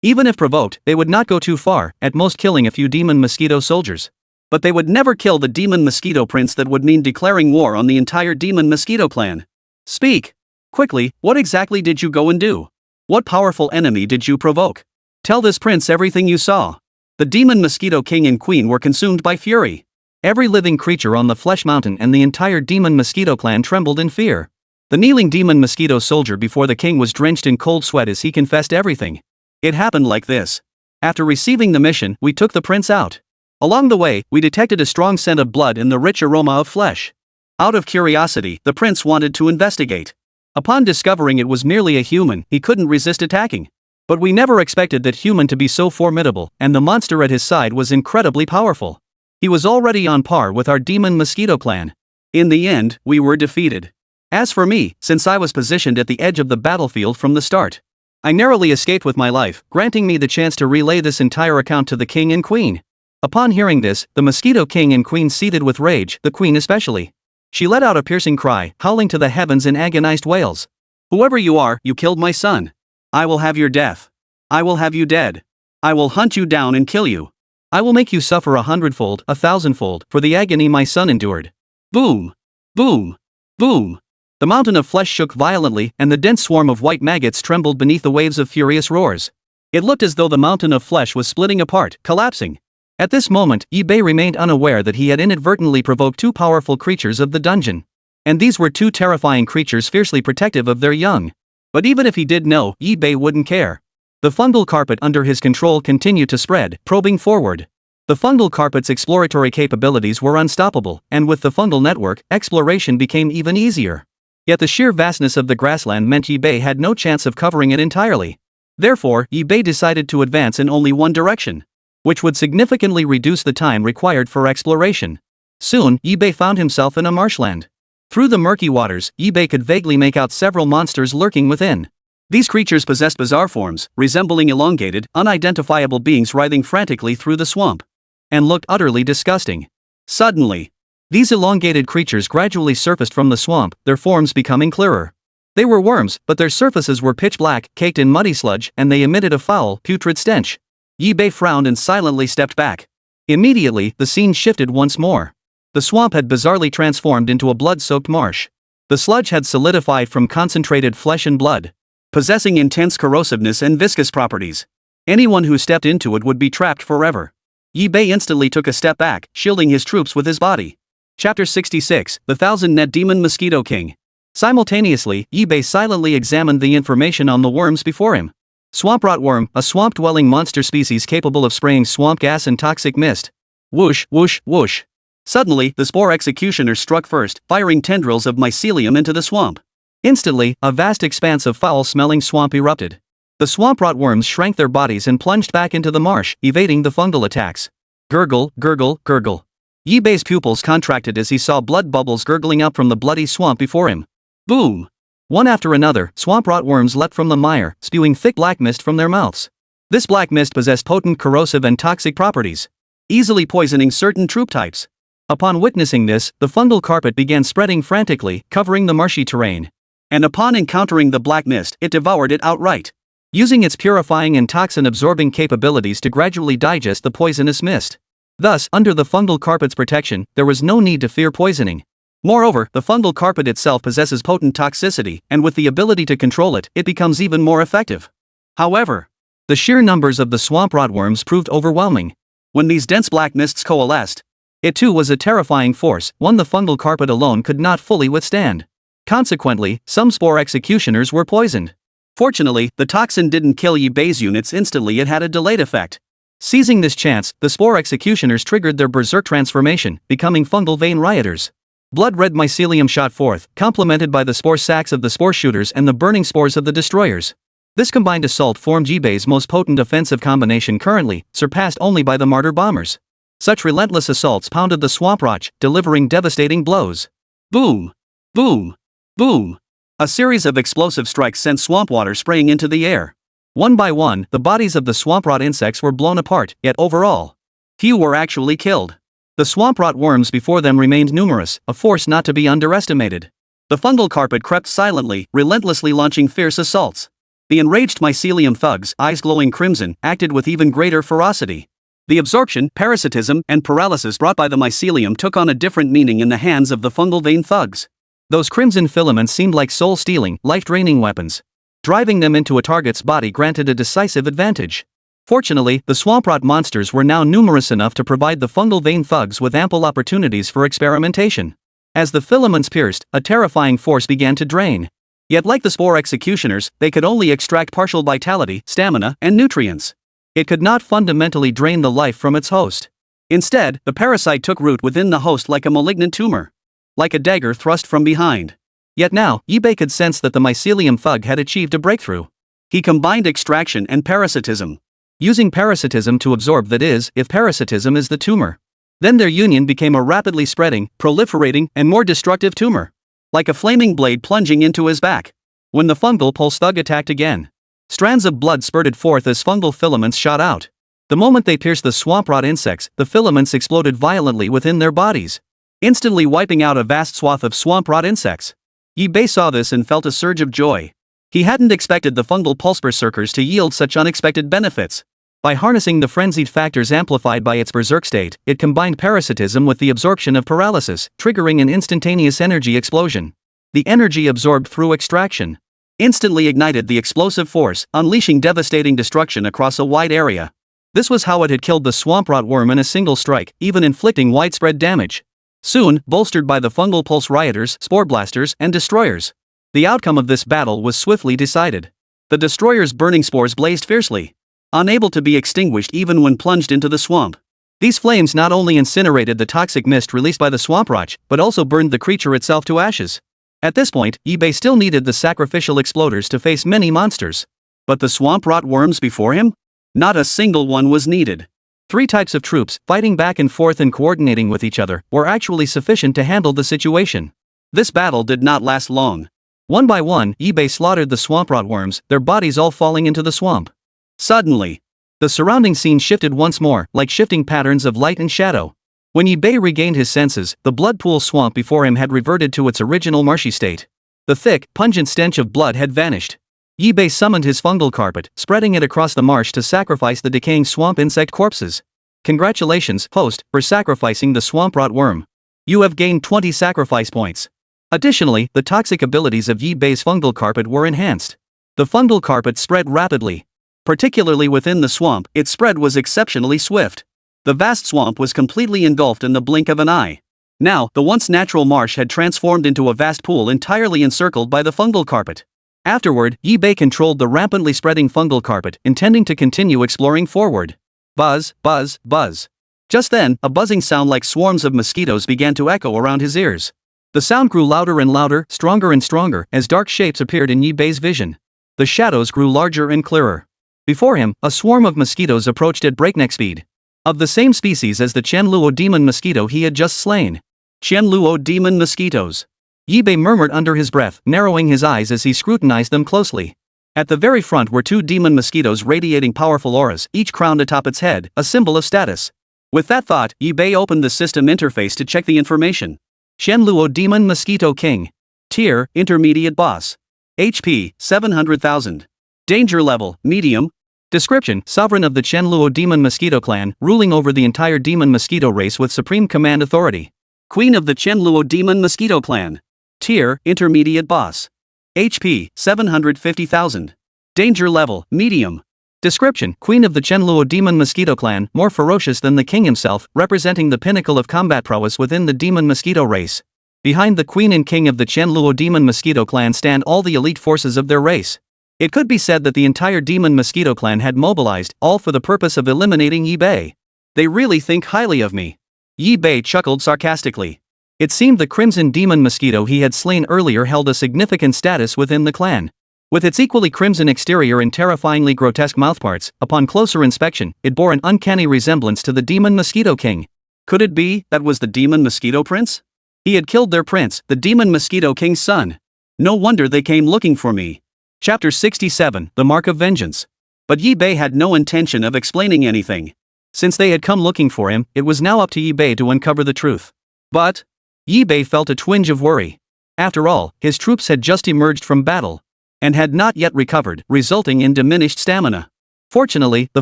Even if provoked, they would not go too far, at most killing a few demon mosquito soldiers. But they would never kill the demon mosquito prince. That would mean declaring war on the entire demon mosquito clan. Speak! Quickly, what exactly did you go and do? What powerful enemy did you provoke? Tell this prince everything you saw. The demon mosquito king and queen were consumed by fury. Every living creature on the flesh mountain and the entire demon mosquito clan trembled in fear. The kneeling demon mosquito soldier before the king was drenched in cold sweat as he confessed everything. It happened like this. After receiving the mission, we took the prince out. Along the way, we detected a strong scent of blood and the rich aroma of flesh. Out of curiosity, the prince wanted to investigate. Upon discovering it was merely a human, he couldn't resist attacking. But we never expected that human to be so formidable, and the monster at his side was incredibly powerful. He was already on par with our demon mosquito clan. In the end, we were defeated. As for me, since I was positioned at the edge of the battlefield from the start, I narrowly escaped with my life, granting me the chance to relay this entire account to the king and queen. Upon hearing this, the mosquito king and queen seethed with rage, the queen especially. She let out a piercing cry, howling to the heavens in agonized wails. "Whoever you are, you killed my son. I will have your death. I will have you dead. I will hunt you down and kill you. I will make you suffer 100-fold, 1,000-fold, for the agony my son endured." Boom! Boom! Boom! The mountain of flesh shook violently, and the dense swarm of white maggots trembled beneath the waves of furious roars. It looked as though the mountain of flesh was splitting apart, collapsing. At this moment, eBay remained unaware that he had inadvertently provoked two powerful creatures of the dungeon. And these were two terrifying creatures fiercely protective of their young. But even if he did know, eBay wouldn't care. The fungal carpet under his control continued to spread, probing forward. The fungal carpet's exploratory capabilities were unstoppable, and with the fungal network, exploration became even easier. Yet the sheer vastness of the grassland meant eBay had no chance of covering it entirely. Therefore, eBay decided to advance in only one direction, which would significantly reduce the time required for exploration. Soon, eBay found himself in a marshland. Through the murky waters, eBay could vaguely make out several monsters lurking within. These creatures possessed bizarre forms, resembling elongated, unidentifiable beings writhing frantically through the swamp, and looked utterly disgusting. Suddenly, These elongated creatures gradually surfaced from the swamp, their forms becoming clearer. They were worms, but their surfaces were pitch black, caked in muddy sludge, and they emitted a foul, putrid stench. Yi-Bei frowned and silently stepped back. Immediately, the scene shifted once more. The swamp had bizarrely transformed into a blood-soaked marsh. The sludge had solidified from concentrated flesh and blood, possessing intense corrosiveness and viscous properties. Anyone who stepped into it would be trapped forever. Yi-Bei instantly took a step back, shielding his troops with his body. Chapter 66, The Thousand-Net Demon Mosquito King. Simultaneously, Yi-Bei silently examined the information on the worms before him. Swamp rotworm, a swamp-dwelling monster species capable of spraying swamp gas and toxic mist. Whoosh, whoosh, whoosh. Suddenly, the Spore Executioners struck first, firing tendrils of mycelium into the swamp. Instantly, a vast expanse of foul-smelling swamp erupted. The swamp rotworms shrank their bodies and plunged back into the marsh, evading the fungal attacks. Gurgle, gurgle, gurgle. Yi-Bei's pupils contracted as he saw blood bubbles gurgling up from the bloody swamp before him. Boom! One after another, swamp rotworms leapt from the mire, spewing thick black mist from their mouths. This black mist possessed potent corrosive and toxic properties, easily poisoning certain troop types. Upon witnessing this, the fungal carpet began spreading frantically, covering the marshy terrain. And upon encountering the black mist, it devoured it outright, using its purifying and toxin-absorbing capabilities to gradually digest the poisonous mist. Thus, under the fungal carpet's protection, there was no need to fear poisoning. Moreover, the fungal carpet itself possesses potent toxicity, and with the ability to control it, it becomes even more effective. However, the sheer numbers of the swamp rotworms proved overwhelming. When these dense black mists coalesced, it too was a terrifying force, one the fungal carpet alone could not fully withstand. Consequently, some Spore Executioners were poisoned. Fortunately, the toxin didn't kill Yi-Bei's units instantly, it had a delayed effect. Seizing this chance, the Spore Executioners triggered their berserk transformation, becoming fungal vein rioters. Blood-red mycelium shot forth, complemented by the spore sacs of the spore shooters and the burning spores of the destroyers. This combined assault formed Yi-Bei's most potent offensive combination currently, surpassed only by the martyr bombers. Such relentless assaults pounded the swamp rock, delivering devastating blows. Boom! Boom! Boom! A series of explosive strikes sent swamp water spraying into the air. One by one, the bodies of the swamp rot insects were blown apart, yet overall, few were actually killed. The swamp rot worms before them remained numerous, a force not to be underestimated. The fungal carpet crept silently, relentlessly launching fierce assaults. The enraged mycelium thugs, eyes glowing crimson, acted with even greater ferocity. The absorption, parasitism, and paralysis brought by the mycelium took on a different meaning in the hands of the fungal vein thugs. Those crimson filaments seemed like soul-stealing, life-draining weapons. Driving them into a target's body granted a decisive advantage. Fortunately, the swamp rot monsters were now numerous enough to provide the fungal vein thugs with ample opportunities for experimentation. As the filaments pierced, a terrifying force began to drain. Yet like the Spore Executioners, they could only extract partial vitality, stamina, and nutrients. It could not fundamentally drain the life from its host. Instead, the parasite took root within the host like a malignant tumor. Like a dagger thrust from behind. Yet now, Yi-Bei could sense that the mycelium thug had achieved a breakthrough. He combined extraction and parasitism. Using parasitism to absorb, that is, if parasitism is the tumor. Then their union became a rapidly spreading, proliferating, and more destructive tumor. Like a flaming blade plunging into his back. When the fungal pulse thug attacked again, strands of blood spurted forth as fungal filaments shot out. The moment they pierced the swamp rot insects, the filaments exploded violently within their bodies, instantly wiping out a vast swath of swamp rot insects. Yi-Bei saw this and felt a surge of joy. He hadn't expected the fungal pulse berserkers to yield such unexpected benefits. By harnessing the frenzied factors amplified by its berserk state, it combined parasitism with the absorption of paralysis, triggering an instantaneous energy explosion. The energy absorbed through extraction instantly ignited the explosive force, unleashing devastating destruction across a wide area. This was how it had killed the swamp rot worm in a single strike, even inflicting widespread damage. Soon, bolstered by the fungal pulse rioters, spore blasters, and destroyers, the outcome of this battle was swiftly decided. The destroyers' burning spores blazed fiercely, unable to be extinguished even when plunged into the swamp. These flames not only incinerated the toxic mist released by the swamp roach, but also burned the creature itself to ashes. At this point, Yi-Bei still needed the sacrificial exploders to face many monsters. But the swamp rot worms before him? Not a single one was needed. 3 types of troops, fighting back and forth and coordinating with each other, were actually sufficient to handle the situation. This battle did not last long. One by one, Yi-Bei slaughtered the swamp rot worms, their bodies all falling into the swamp. Suddenly, the surrounding scene shifted once more, like shifting patterns of light and shadow. When Yibei regained his senses, the blood pool swamp before him had reverted to its original marshy state. The thick, pungent stench of blood had vanished. Yibei summoned his fungal carpet, spreading it across the marsh to sacrifice the decaying swamp insect corpses. Congratulations, host, for sacrificing the swamp-rot worm. You have gained 20 sacrifice points. Additionally, the toxic abilities of Yibei's fungal carpet were enhanced. The fungal carpet spread rapidly. Particularly within the swamp, its spread was exceptionally swift. The vast swamp was completely engulfed in the blink of an eye. Now, the once natural marsh had transformed into a vast pool entirely encircled by the fungal carpet. Afterward, Yibei controlled the rampantly spreading fungal carpet, intending to continue exploring forward. Buzz, buzz, buzz. Just then, a buzzing sound like swarms of mosquitoes began to echo around his ears. The sound grew louder and louder, stronger and stronger, as dark shapes appeared in Yibei's vision. The shadows grew larger and clearer. Before him, a swarm of mosquitoes approached at breakneck speed. Of the same species as the Qianluo demon mosquito he had just slain. Qianluo demon mosquitoes. Yibei murmured under his breath, narrowing his eyes as he scrutinized them closely. At the very front were 2 demon mosquitoes radiating powerful auras, each crowned atop its head, a symbol of status. With that thought, Yibei opened the system interface to check the information. Qianluo Demon Mosquito King. Tier, Intermediate Boss. HP, 700,000. Danger level, Medium. Description: Sovereign of the Qianluo Demon Mosquito Clan, ruling over the entire demon mosquito race with supreme command authority. Queen of the Qianluo Demon Mosquito Clan. Tier, Intermediate Boss. HP, 750,000. Danger level, Medium. Description: Queen of the Qianluo Demon Mosquito Clan, more ferocious than the king himself, representing the pinnacle of combat prowess within the demon mosquito race. Behind the queen and king of the Qianluo Demon Mosquito Clan stand all the elite forces of their race. It could be said that the entire demon mosquito clan had mobilized, all for the purpose of eliminating Yibei. They really think highly of me. Yibei chuckled sarcastically. It seemed the crimson demon mosquito he had slain earlier held a significant status within the clan. With its equally crimson exterior and terrifyingly grotesque mouthparts, upon closer inspection, it bore an uncanny resemblance to the demon mosquito king. Could it be that was the demon mosquito prince? He had killed their prince, the demon mosquito king's son. No wonder they came looking for me. Chapter 67, The Mark of Vengeance. But Yibei had no intention of explaining anything. Since they had come looking for him, it was now up to Yibei to uncover the truth. But Yibei felt a twinge of worry. After all, his troops had just emerged from battle, and had not yet recovered, resulting in diminished stamina. Fortunately, the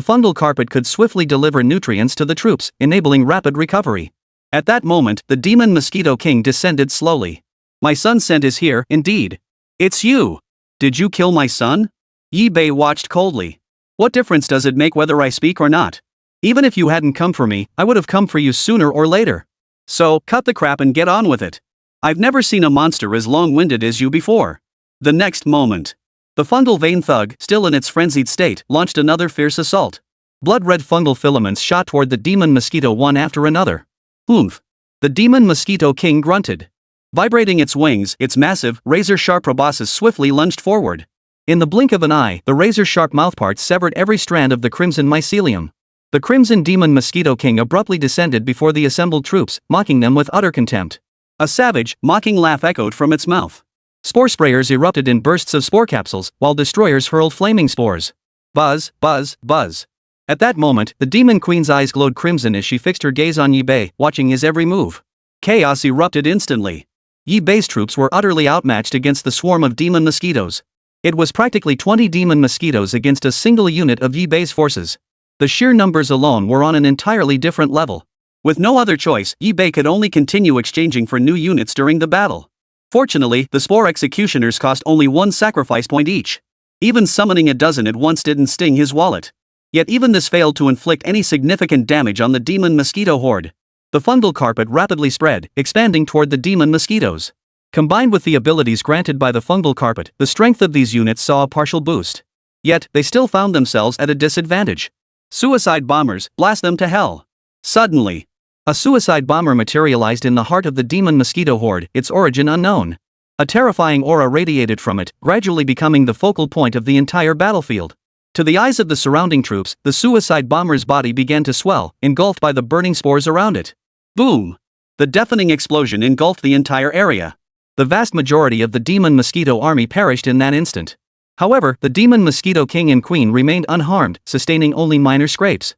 fungal carpet could swiftly deliver nutrients to the troops, enabling rapid recovery. At that moment, the demon mosquito king descended slowly. My son sent is here, indeed. It's you. Did you kill my son? Yibei watched coldly. What difference does it make whether I speak or not? Even if you hadn't come for me, I would have come for you sooner or later. So, cut the crap and get on with it. I've never seen a monster as long-winded as you before. The next moment, the fungal vein thug, still in its frenzied state, launched another fierce assault. Blood-red fungal filaments shot toward the demon mosquito one after another. Oomph! The demon mosquito king grunted. Vibrating its wings, its massive, razor-sharp proboscis swiftly lunged forward. In the blink of an eye, the razor-sharp mouthparts severed every strand of the crimson mycelium. The crimson demon mosquito king abruptly descended before the assembled troops, mocking them with utter contempt. A savage, mocking laugh echoed from its mouth. Spore sprayers erupted in bursts of spore capsules, while destroyers hurled flaming spores. Buzz, buzz, buzz. At that moment, the demon queen's eyes glowed crimson as she fixed her gaze on Yibei, watching his every move. Chaos erupted instantly. Yibei's troops were utterly outmatched against the swarm of demon mosquitoes. It was practically 20 demon mosquitoes against a single unit of Yibei's forces. The sheer numbers alone were on an entirely different level. With no other choice, Yibei could only continue exchanging for new units during the battle. Fortunately, the Spore Executioners cost only 1 sacrifice point each. Even summoning a dozen at once didn't sting his wallet. Yet even this failed to inflict any significant damage on the demon mosquito horde. The fungal carpet rapidly spread, expanding toward the demon mosquitoes. Combined with the abilities granted by the fungal carpet, the strength of these units saw a partial boost. Yet, they still found themselves at a disadvantage. Suicide bombers, blast them to hell. Suddenly, a suicide bomber materialized in the heart of the demon mosquito horde, its origin unknown. A terrifying aura radiated from it, gradually becoming the focal point of the entire battlefield. To the eyes of the surrounding troops, the suicide bomber's body began to swell, engulfed by the burning spores around it. Boom! The deafening explosion engulfed the entire area. The vast majority of the demon mosquito army perished in that instant. However, the demon mosquito king and queen remained unharmed, sustaining only minor scrapes.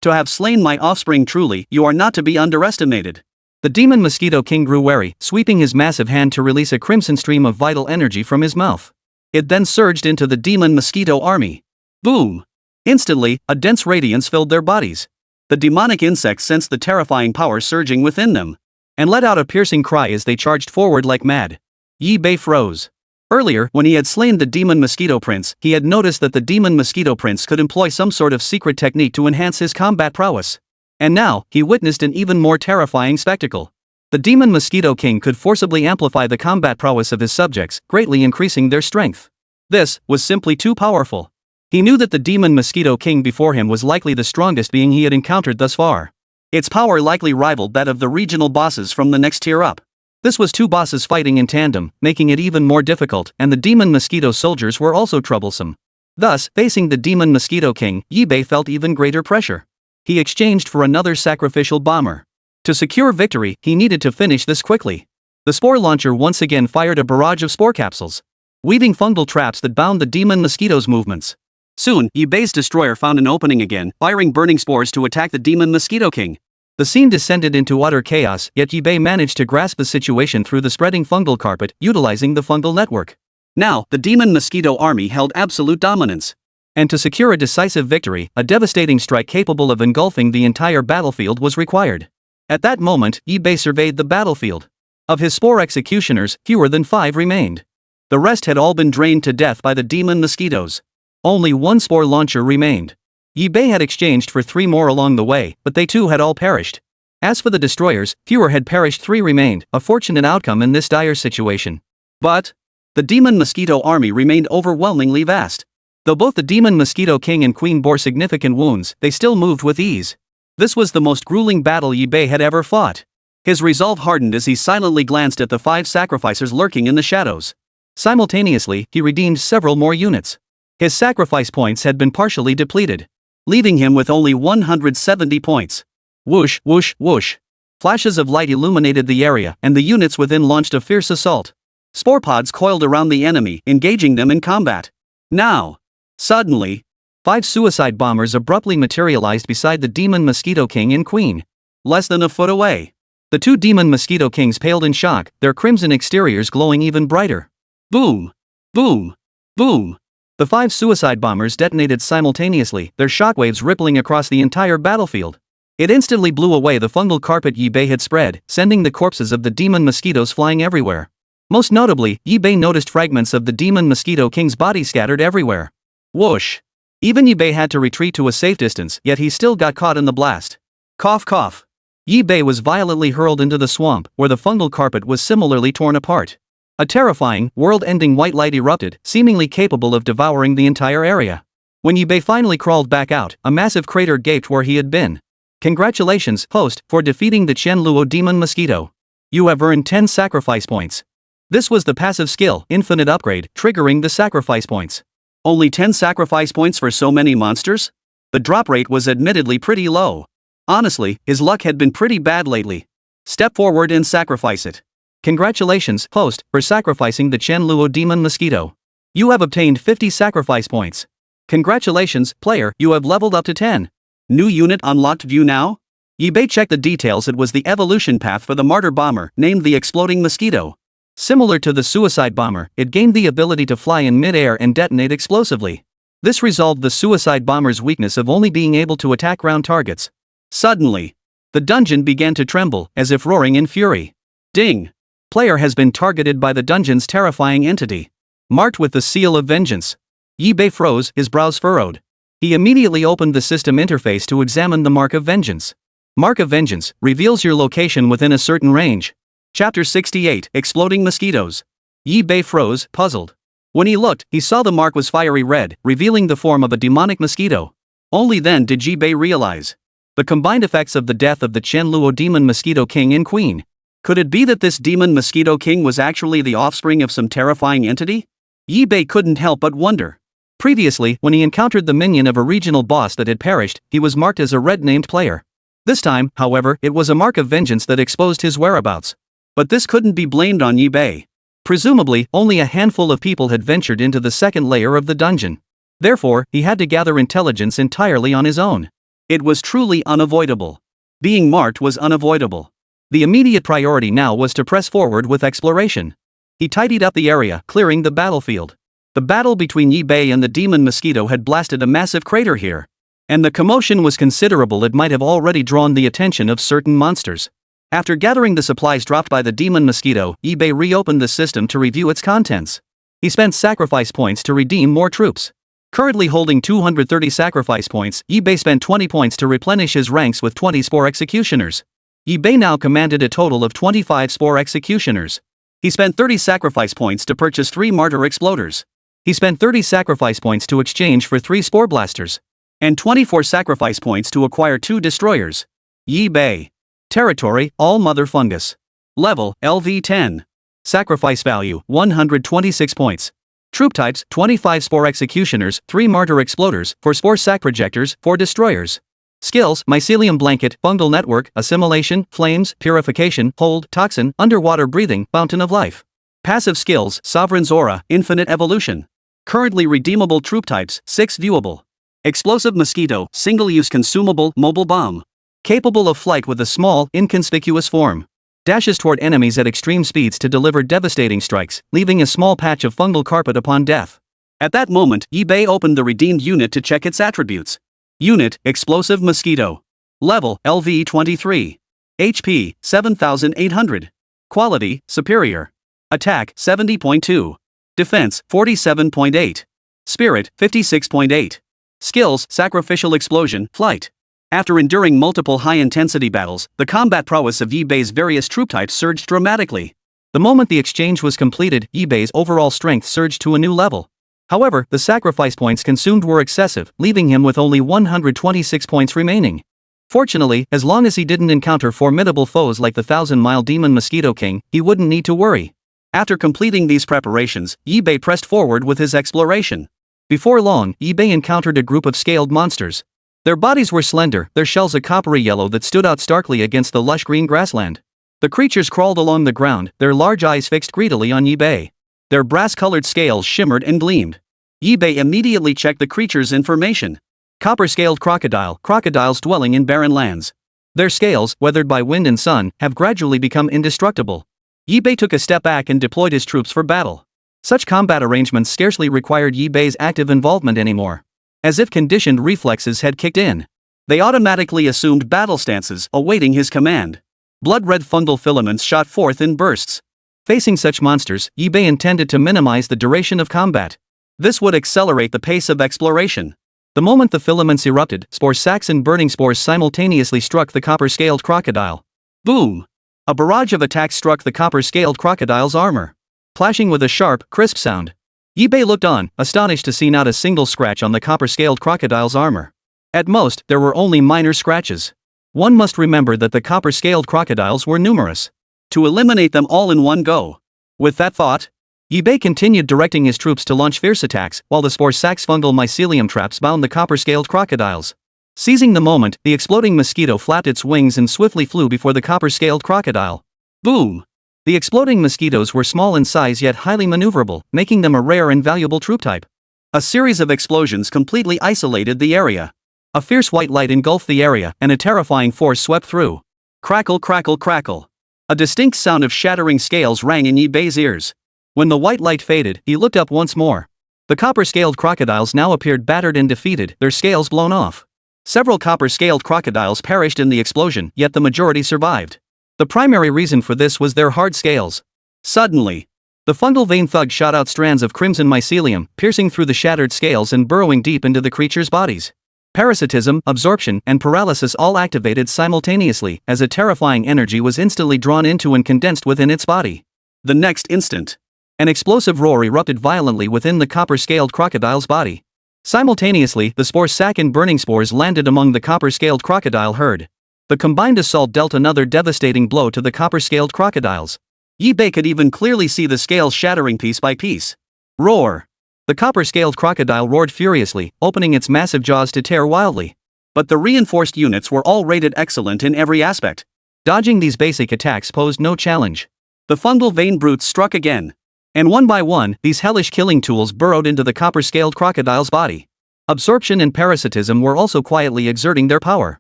To have slain my offspring truly, you are not to be underestimated. The demon mosquito king grew wary, sweeping his massive hand to release a crimson stream of vital energy from his mouth. It then surged into the demon mosquito army. Boom! Instantly, a dense radiance filled their bodies. The demonic insects sensed the terrifying power surging within them, and let out a piercing cry as they charged forward like mad. Yi Bei froze. Earlier, when he had slain the demon mosquito prince, he had noticed that the demon mosquito prince could employ some sort of secret technique to enhance his combat prowess. And now, he witnessed an even more terrifying spectacle. The demon mosquito king could forcibly amplify the combat prowess of his subjects, greatly increasing their strength. This was simply too powerful. He knew that the demon mosquito king before him was likely the strongest being he had encountered thus far. Its power likely rivaled that of the regional bosses from the next tier up. This was two bosses fighting in tandem, making it even more difficult, and the demon mosquito soldiers were also troublesome. Thus, facing the demon mosquito king, Yi Bei felt even greater pressure. He exchanged for another sacrificial bomber. To secure victory, he needed to finish this quickly. The spore launcher once again fired a barrage of spore capsules, weaving fungal traps that bound the demon mosquito's movements. Soon, Yi Bei's destroyer found an opening again, firing burning spores to attack the demon mosquito king. The scene descended into utter chaos, yet Yi Bei managed to grasp the situation through the spreading fungal carpet, utilizing the fungal network. Now, the demon mosquito army held absolute dominance. And to secure a decisive victory, a devastating strike capable of engulfing the entire battlefield was required. At that moment, Yi Bei surveyed the battlefield. Of his Spore Executioners, fewer than 5 remained. The rest had all been drained to death by the demon mosquitoes. Only one spore launcher remained. Yi Bei had exchanged for 3 more along the way, but they too had all perished. As for the destroyers, fewer had perished, 3 remained, a fortunate outcome in this dire situation. But the demon mosquito army remained overwhelmingly vast. Though both the demon mosquito king and queen bore significant wounds, they still moved with ease. This was the most grueling battle Yi Bei had ever fought. His resolve hardened as he silently glanced at the 5 sacrificers lurking in the shadows. Simultaneously, he redeemed several more units. His sacrifice points had been partially depleted, leaving him with only 170 points. Whoosh, whoosh, whoosh. Flashes of light illuminated the area, and the units within launched a fierce assault. Spore pods coiled around the enemy, engaging them in combat. Now, suddenly, 5 suicide bombers abruptly materialized beside the demon mosquito king and queen. Less than a foot away. The 2 demon mosquito kings paled in shock, their crimson exteriors glowing even brighter. Boom! Boom! Boom! The 5 suicide bombers detonated simultaneously, their shockwaves rippling across the entire battlefield. It instantly blew away the fungal carpet Yi Bei had spread, sending the corpses of the demon mosquitoes flying everywhere. Most notably, Yi Bei noticed fragments of the demon mosquito king's body scattered everywhere. Whoosh! Even Yi Bei had to retreat to a safe distance, yet he still got caught in the blast. Cough cough. Yi Bei was violently hurled into the swamp, where the fungal carpet was similarly torn apart. A terrifying, world-ending white light erupted, seemingly capable of devouring the entire area. When Yi Bei finally crawled back out, a massive crater gaped where he had been. Congratulations, host, for defeating the Qianluo demon mosquito. You have earned 10 sacrifice points. This was the passive skill, Infinite Upgrade, triggering the sacrifice points. Only 10 sacrifice points for so many monsters? The drop rate was admittedly pretty low. Honestly, his luck had been pretty bad lately. Step forward and sacrifice it. Congratulations, host, for sacrificing the Qianluo demon mosquito. You have obtained 50 sacrifice points. Congratulations, player, you have leveled up to 10. New unit unlocked, view now? Yi Bei checked the details. It was the evolution path for the martyr bomber, named the exploding mosquito. Similar to the suicide bomber, it gained the ability to fly in mid-air and detonate explosively. This resolved the suicide bomber's weakness of only being able to attack ground targets. Suddenly, the dungeon began to tremble, as if roaring in fury. Ding! Player has been targeted by the dungeon's terrifying entity, marked with the seal of vengeance. Yi Bei froze, his brows furrowed. He immediately opened the system interface to examine the Mark of Vengeance. Mark of Vengeance reveals your location within a certain range. Chapter 68, Exploding Mosquitoes. Yi Bei froze, puzzled. When he looked, he saw the mark was fiery red, revealing the form of a demonic mosquito. Only then did Yi Bei realize the combined effects of the death of the Qianluo demon mosquito king and queen. Could it be that this demon mosquito king was actually the offspring of some terrifying entity? Yi Bei couldn't help but wonder. Previously, when he encountered the minion of a regional boss that had perished, he was marked as a red-named player. This time, however, it was a mark of vengeance that exposed his whereabouts. But this couldn't be blamed on Yi Bei. Presumably, only a handful of people had ventured into the second layer of the dungeon. Therefore, he had to gather intelligence entirely on his own. It was truly unavoidable. Being marked was unavoidable. The immediate priority now was to press forward with exploration. He tidied up the area, clearing the battlefield. The battle between Yi-Bei and the demon mosquito had blasted a massive crater here. And the commotion was considerable. It might have already drawn the attention of certain monsters. After gathering the supplies dropped by the demon mosquito, Yi-Bei reopened the system to review its contents. He spent sacrifice points to redeem more troops. Currently holding 230 sacrifice points, Yi-Bei spent 20 points to replenish his ranks with 20 Spore Executioners. Yi-Bei now commanded a total of 25 Spore Executioners. He spent 30 sacrifice points to purchase 3 Martyr Exploders. He spent 30 sacrifice points to exchange for 3 Spore Blasters. And 24 sacrifice points to acquire 2 Destroyers. Yi-Bei. Territory, All Mother Fungus. Level, LV10. Sacrifice value, 126 points. Troop types, 25 Spore Executioners, 3 Martyr Exploders, 4 Spore Sac Projectors, 4 Destroyers. Skills, Mycelium Blanket, Fungal Network, Assimilation, Flames, Purification, Hold, Toxin, Underwater Breathing, Fountain of Life. Passive skills, Sovereign's Aura, Infinite Evolution. Currently redeemable troop types, 6 viewable. Explosive Mosquito, Single-Use Consumable, Mobile Bomb. Capable of flight with a small, inconspicuous form. Dashes toward enemies at extreme speeds to deliver devastating strikes, leaving a small patch of fungal carpet upon death. At that moment, Yi-Bei opened the redeemed unit to check its attributes. Unit, Explosive Mosquito. Level, LV23. HP, 7800. Quality, Superior. Attack, 70.2. Defense, 47.8. Spirit, 56.8. Skills, Sacrificial Explosion, Flight. After enduring multiple high-intensity battles, the combat prowess of Yi-Bei's various troop types surged dramatically. The moment the exchange was completed, Yi-Bei's overall strength surged to a new level. However, the sacrifice points consumed were excessive, leaving him with only 126 points remaining. Fortunately, as long as he didn't encounter formidable foes like the 1,000-mile demon Mosquito King, he wouldn't need to worry. After completing these preparations, Yi-Bei pressed forward with his exploration. Before long, Yi-Bei encountered a group of scaled monsters. Their bodies were slender, their shells a coppery yellow that stood out starkly against the lush green grassland. The creatures crawled along the ground, their large eyes fixed greedily on Yi-Bei. Their brass-colored scales shimmered and gleamed. Yi-Bei immediately checked the creatures' information. Copper-scaled crocodile, crocodiles dwelling in barren lands. Their scales, weathered by wind and sun, have gradually become indestructible. Yi-Bei took a step back and deployed his troops for battle. Such combat arrangements scarcely required Yi-Bei's active involvement anymore. As if conditioned reflexes had kicked in. They automatically assumed battle stances, awaiting his command. Blood-red fungal filaments shot forth in bursts. Facing such monsters, Yi-Bei intended to minimize the duration of combat. This would accelerate the pace of exploration. The moment the filaments erupted, spore sacs and burning spores simultaneously struck the copper-scaled crocodile. Boom! A barrage of attacks struck the copper-scaled crocodile's armor. Clashing with a sharp, crisp sound. Yi-Bei looked on, astonished to see not a single scratch on the copper-scaled crocodile's armor. At most, there were only minor scratches. One must remember that the copper-scaled crocodiles were numerous. To eliminate them all in one go. With that thought, Yi-Bei continued directing his troops to launch fierce attacks, while the spore sacs fungal mycelium traps bound the copper-scaled crocodiles. Seizing the moment, the exploding mosquito flapped its wings and swiftly flew before the copper-scaled crocodile. Boom! The exploding mosquitoes were small in size yet highly maneuverable, making them a rare and valuable troop type. A series of explosions completely isolated the area. A fierce white light engulfed the area, and a terrifying force swept through. Crackle, crackle, crackle. A distinct sound of shattering scales rang in Yi-Bei's ears. When the white light faded, he looked up once more. The copper-scaled crocodiles now appeared battered and defeated, their scales blown off. Several copper-scaled crocodiles perished in the explosion, yet the majority survived. The primary reason for this was their hard scales. Suddenly, the fungal vein thug shot out strands of crimson mycelium, piercing through the shattered scales and burrowing deep into the creatures' bodies. Parasitism, absorption, and paralysis all activated simultaneously, as a terrifying energy was instantly drawn into and condensed within its body. The next instant, an explosive roar erupted violently within the copper-scaled crocodile's body. Simultaneously, the spore sac and burning spores landed among the copper-scaled crocodile herd. The combined assault dealt another devastating blow to the copper-scaled crocodiles. Yi-Bei could even clearly see the scales shattering piece by piece. Roar! The copper-scaled crocodile roared furiously, opening its massive jaws to tear wildly. But the reinforced units were all rated excellent in every aspect. Dodging these basic attacks posed no challenge. The fungal vein brutes struck again. And one by one, these hellish killing tools burrowed into the copper-scaled crocodile's body. Absorption and parasitism were also quietly exerting their power.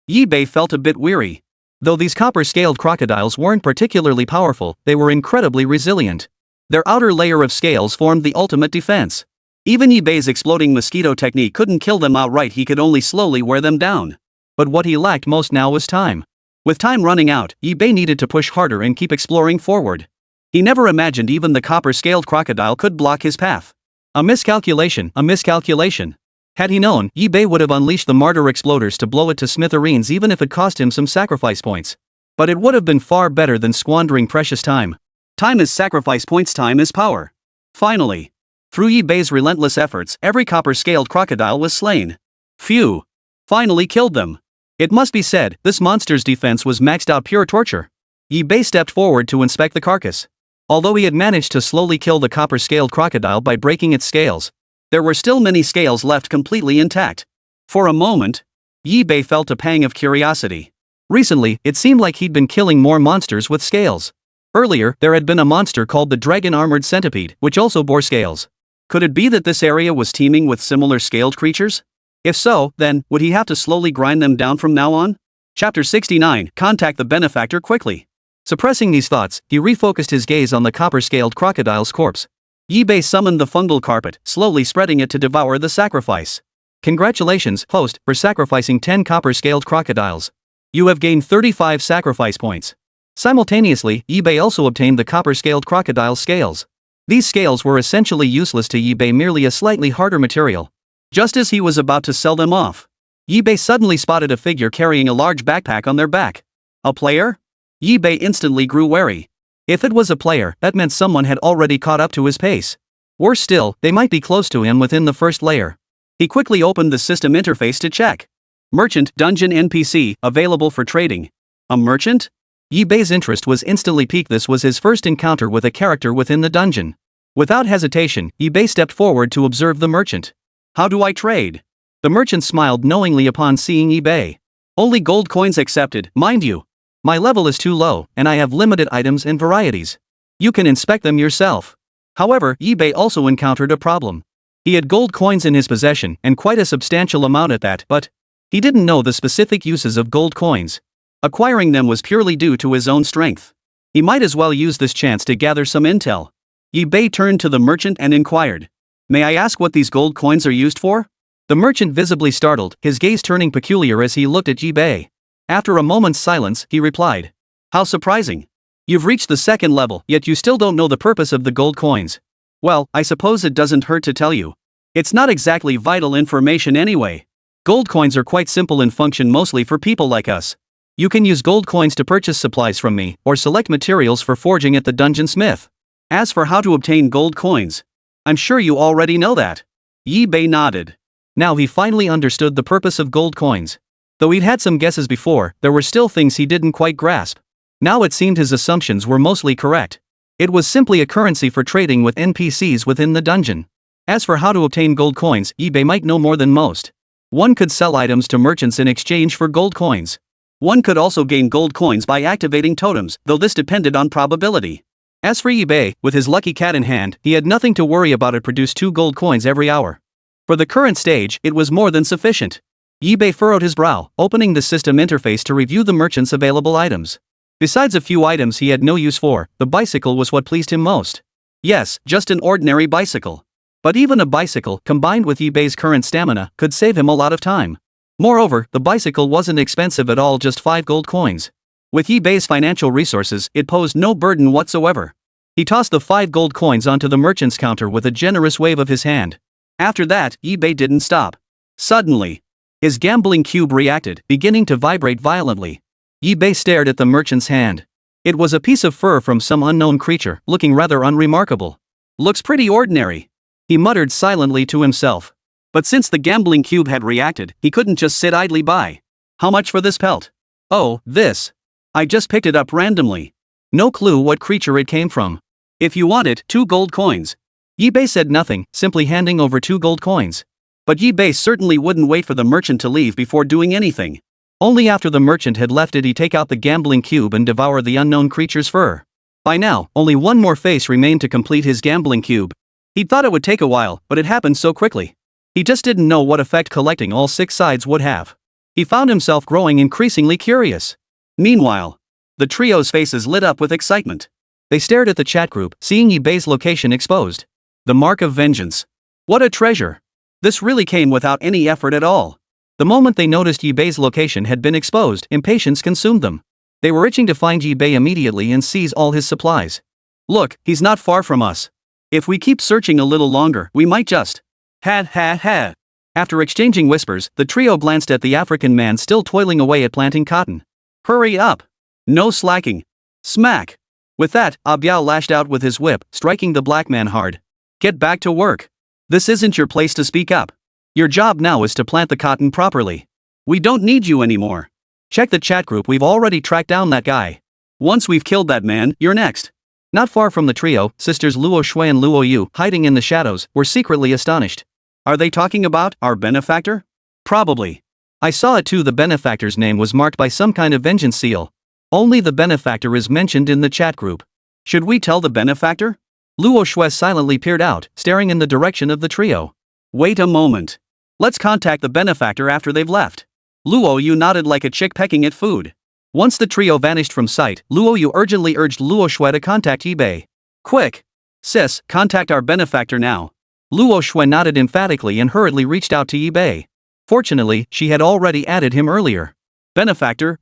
Yi-Bei felt a bit weary. Though these copper-scaled crocodiles weren't particularly powerful, they were incredibly resilient. Their outer layer of scales formed the ultimate defense. Even Yi-Bei's exploding mosquito technique couldn't kill them outright, he could only slowly wear them down. But what he lacked most now was time. With time running out, Yi-Bei needed to push harder and keep exploring forward. He never imagined even the copper-scaled crocodile could block his path. A miscalculation, a miscalculation. Had he known, Yi-Bei would have unleashed the martyr exploders to blow it to smithereens even if it cost him some sacrifice points. But it would have been far better than squandering precious time. Time is sacrifice points, time is power. Finally, through Yi-Bei's relentless efforts, every copper-scaled crocodile was slain. Phew! Finally killed them. It must be said, this monster's defense was maxed out pure torture. Yi-Bei stepped forward to inspect the carcass. Although he had managed to slowly kill the copper-scaled crocodile by breaking its scales, there were still many scales left completely intact. For a moment, Yi-Bei felt a pang of curiosity. Recently, it seemed like he'd been killing more monsters with scales. Earlier, there had been a monster called the dragon-armored centipede, which also bore scales. Could it be that this area was teeming with similar scaled creatures? If so, then, would he have to slowly grind them down from now on? Chapter 69, Contact the Benefactor quickly. Suppressing these thoughts, he refocused his gaze on the copper-scaled crocodile's corpse. Yi-Bei summoned the fungal carpet, slowly spreading it to devour the sacrifice. Congratulations, host, for sacrificing 10 copper-scaled crocodiles. You have gained 35 sacrifice points. Simultaneously, Yi-Bei also obtained the copper-scaled crocodile's scales. These scales were essentially useless to Yi-Bei, merely a slightly harder material. Just as he was about to sell them off, Yi-Bei suddenly spotted a figure carrying a large backpack on their back. A player? Yi-Bei instantly grew wary. If it was a player, that meant someone had already caught up to his pace. Worse still, they might be close to him within the first layer. He quickly opened the system interface to check. Merchant, Dungeon NPC, available for trading. A merchant? Yi-Bei's interest was instantly piqued. This was his first encounter with a character within the dungeon. Without hesitation, Yi-Bei stepped forward to observe the merchant. How do I trade? The merchant smiled knowingly upon seeing Yi-Bei. Only gold coins accepted, mind you. My level is too low, and I have limited items and varieties. You can inspect them yourself. However, Yi-Bei also encountered a problem. He had gold coins in his possession, and quite a substantial amount at that, but he didn't know the specific uses of gold coins. Acquiring them was purely due to his own strength. He might as well use this chance to gather some intel. Yi-Bei turned to the merchant and inquired. May I ask what these gold coins are used for? The merchant visibly startled, his gaze turning peculiar as he looked at Yi-Bei. After a moment's silence, he replied. How surprising. You've reached the second level, yet you still don't know the purpose of the gold coins. Well, I suppose it doesn't hurt to tell you. It's not exactly vital information anyway. Gold coins are quite simple and function mostly for people like us. You can use gold coins to purchase supplies from me, or select materials for forging at the dungeon smith. As for how to obtain gold coins, I'm sure you already know that. Yi-Bei nodded. Now he finally understood the purpose of gold coins. Though he'd had some guesses before, there were still things he didn't quite grasp. Now it seemed his assumptions were mostly correct. It was simply a currency for trading with NPCs within the dungeon. As for how to obtain gold coins, Yi-Bei might know more than most. One could sell items to merchants in exchange for gold coins. One could also gain gold coins by activating totems, though this depended on probability. As for Yi-Bei, with his lucky cat in hand, he had nothing to worry about. It produced 2 gold coins every hour. For the current stage, it was more than sufficient. Yi-Bei furrowed his brow, opening the system interface to review the merchant's available items. Besides a few items he had no use for, the bicycle was what pleased him most. Yes, just an ordinary bicycle. But even a bicycle, combined with Yi-Bei's current stamina, could save him a lot of time. Moreover, the bicycle wasn't expensive at all, just 5 gold coins. With Yi-Bei's financial resources, it posed no burden whatsoever. He tossed the 5 gold coins onto the merchant's counter with a generous wave of his hand. After that, Yi-Bei didn't stop. Suddenly, his gambling cube reacted, beginning to vibrate violently. Yi-Bei stared at the merchant's hand. It was a piece of fur from some unknown creature, looking rather unremarkable. Looks pretty ordinary. He muttered silently to himself. But since the gambling cube had reacted, he couldn't just sit idly by. How much for this pelt? Oh, this. I just picked it up randomly. No clue what creature it came from. If you want it, 2 gold coins. Yi-Bei said nothing, simply handing over 2 gold coins. But Yi-Bei certainly wouldn't wait for the merchant to leave before doing anything. Only after the merchant had left did he take out the gambling cube and devour the unknown creature's fur. By now, only one more face remained to complete his gambling cube. He'd thought it would take a while, but it happened so quickly. He just didn't know what effect collecting all 6 sides would have. He found himself growing increasingly curious. Meanwhile, the trio's faces lit up with excitement. They stared at the chat group, seeing eBay's location exposed. The mark of vengeance. What a treasure! This really came without any effort at all. The moment they noticed eBay's location had been exposed, impatience consumed them. They were itching to find eBay immediately and seize all his supplies. Look, he's not far from us. If we keep searching a little longer, we might just... Ha. After exchanging whispers, the trio glanced at the African man still toiling away at planting cotton. Hurry up! No slacking! Smack! With that, Abiao lashed out with his whip, striking the black man hard. Get back to work. This isn't your place to speak up. Your job now is to plant the cotton properly. We don't need you anymore. Check the chat group, we've already tracked down that guy. Once we've killed that man, you're next. Not far from the trio, sisters Luo Shui and Luo Yu, hiding in the shadows, were secretly astonished. Are they talking about our benefactor? Probably. I saw it too, the benefactor's name was marked by some kind of vengeance seal. Only the benefactor is mentioned in the chat group. Should we tell the benefactor? Luo Shui silently peered out, staring in the direction of the trio. Wait a moment. Let's contact the benefactor after they've left. Luo Yu nodded like a chick pecking at food. Once the trio vanished from sight, Luo Yu urgently urged Luo Shui to contact eBay. Quick! Sis, contact our benefactor now. Luo Shui nodded emphatically and hurriedly reached out to eBay. Fortunately, she had already added him earlier. Benefactor.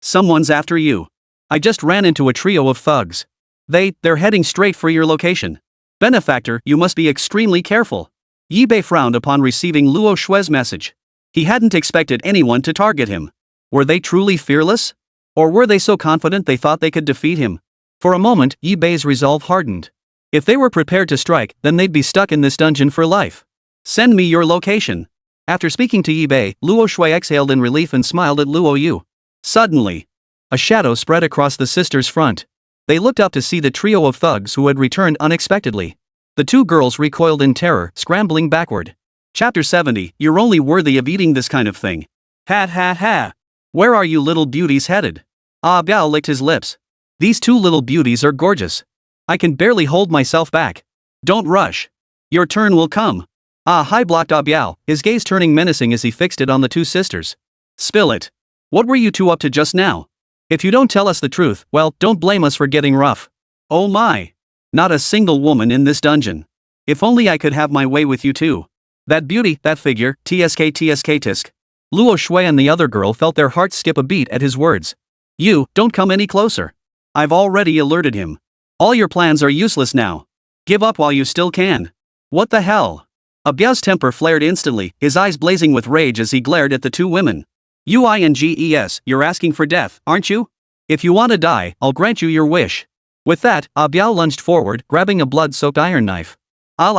Someone's after you. I just ran into a trio of thugs. They're heading straight for your location. Benefactor, you must be extremely careful. eBay frowned upon receiving Luo Shui's message. He hadn't expected anyone to target him. Were they truly fearless? Or were they so confident they thought they could defeat him? For a moment, eBay's resolve hardened. If they were prepared to strike, then they'd be stuck in this dungeon for life. Send me your location. After speaking to eBay, Luo Shui exhaled in relief and smiled at Luo Yu. Suddenly, a shadow spread across the sisters' front. They looked up to see the trio of thugs who had returned unexpectedly. The 2 girls recoiled in terror, scrambling backward. Chapter 70, you're only worthy of eating this kind of thing. Ha. Where are you little beauties headed? Ah Biao licked his lips. These 2 little beauties are gorgeous. I can barely hold myself back. Don't rush. Your turn will come. Hi blocked Ah Biao, his gaze turning menacing as he fixed it on the 2 sisters. Spill it. What were you 2 up to just now? If you don't tell us the truth, well, don't blame us for getting rough. Oh my. Not a single woman in this dungeon. If only I could have my way with you too. That beauty, that figure, tsk tisk. Luo Shui and the other girl felt their hearts skip a beat at his words. You, don't come any closer. I've already alerted him. All your plans are useless now. Give up while you still can. What the hell? Abiao's temper flared instantly, his eyes blazing with rage as he glared at the 2 women. Uinges, you're asking for death, aren't you? If you want to die, I'll grant you your wish. With that, Abiao lunged forward, grabbing a blood-soaked iron knife. I'll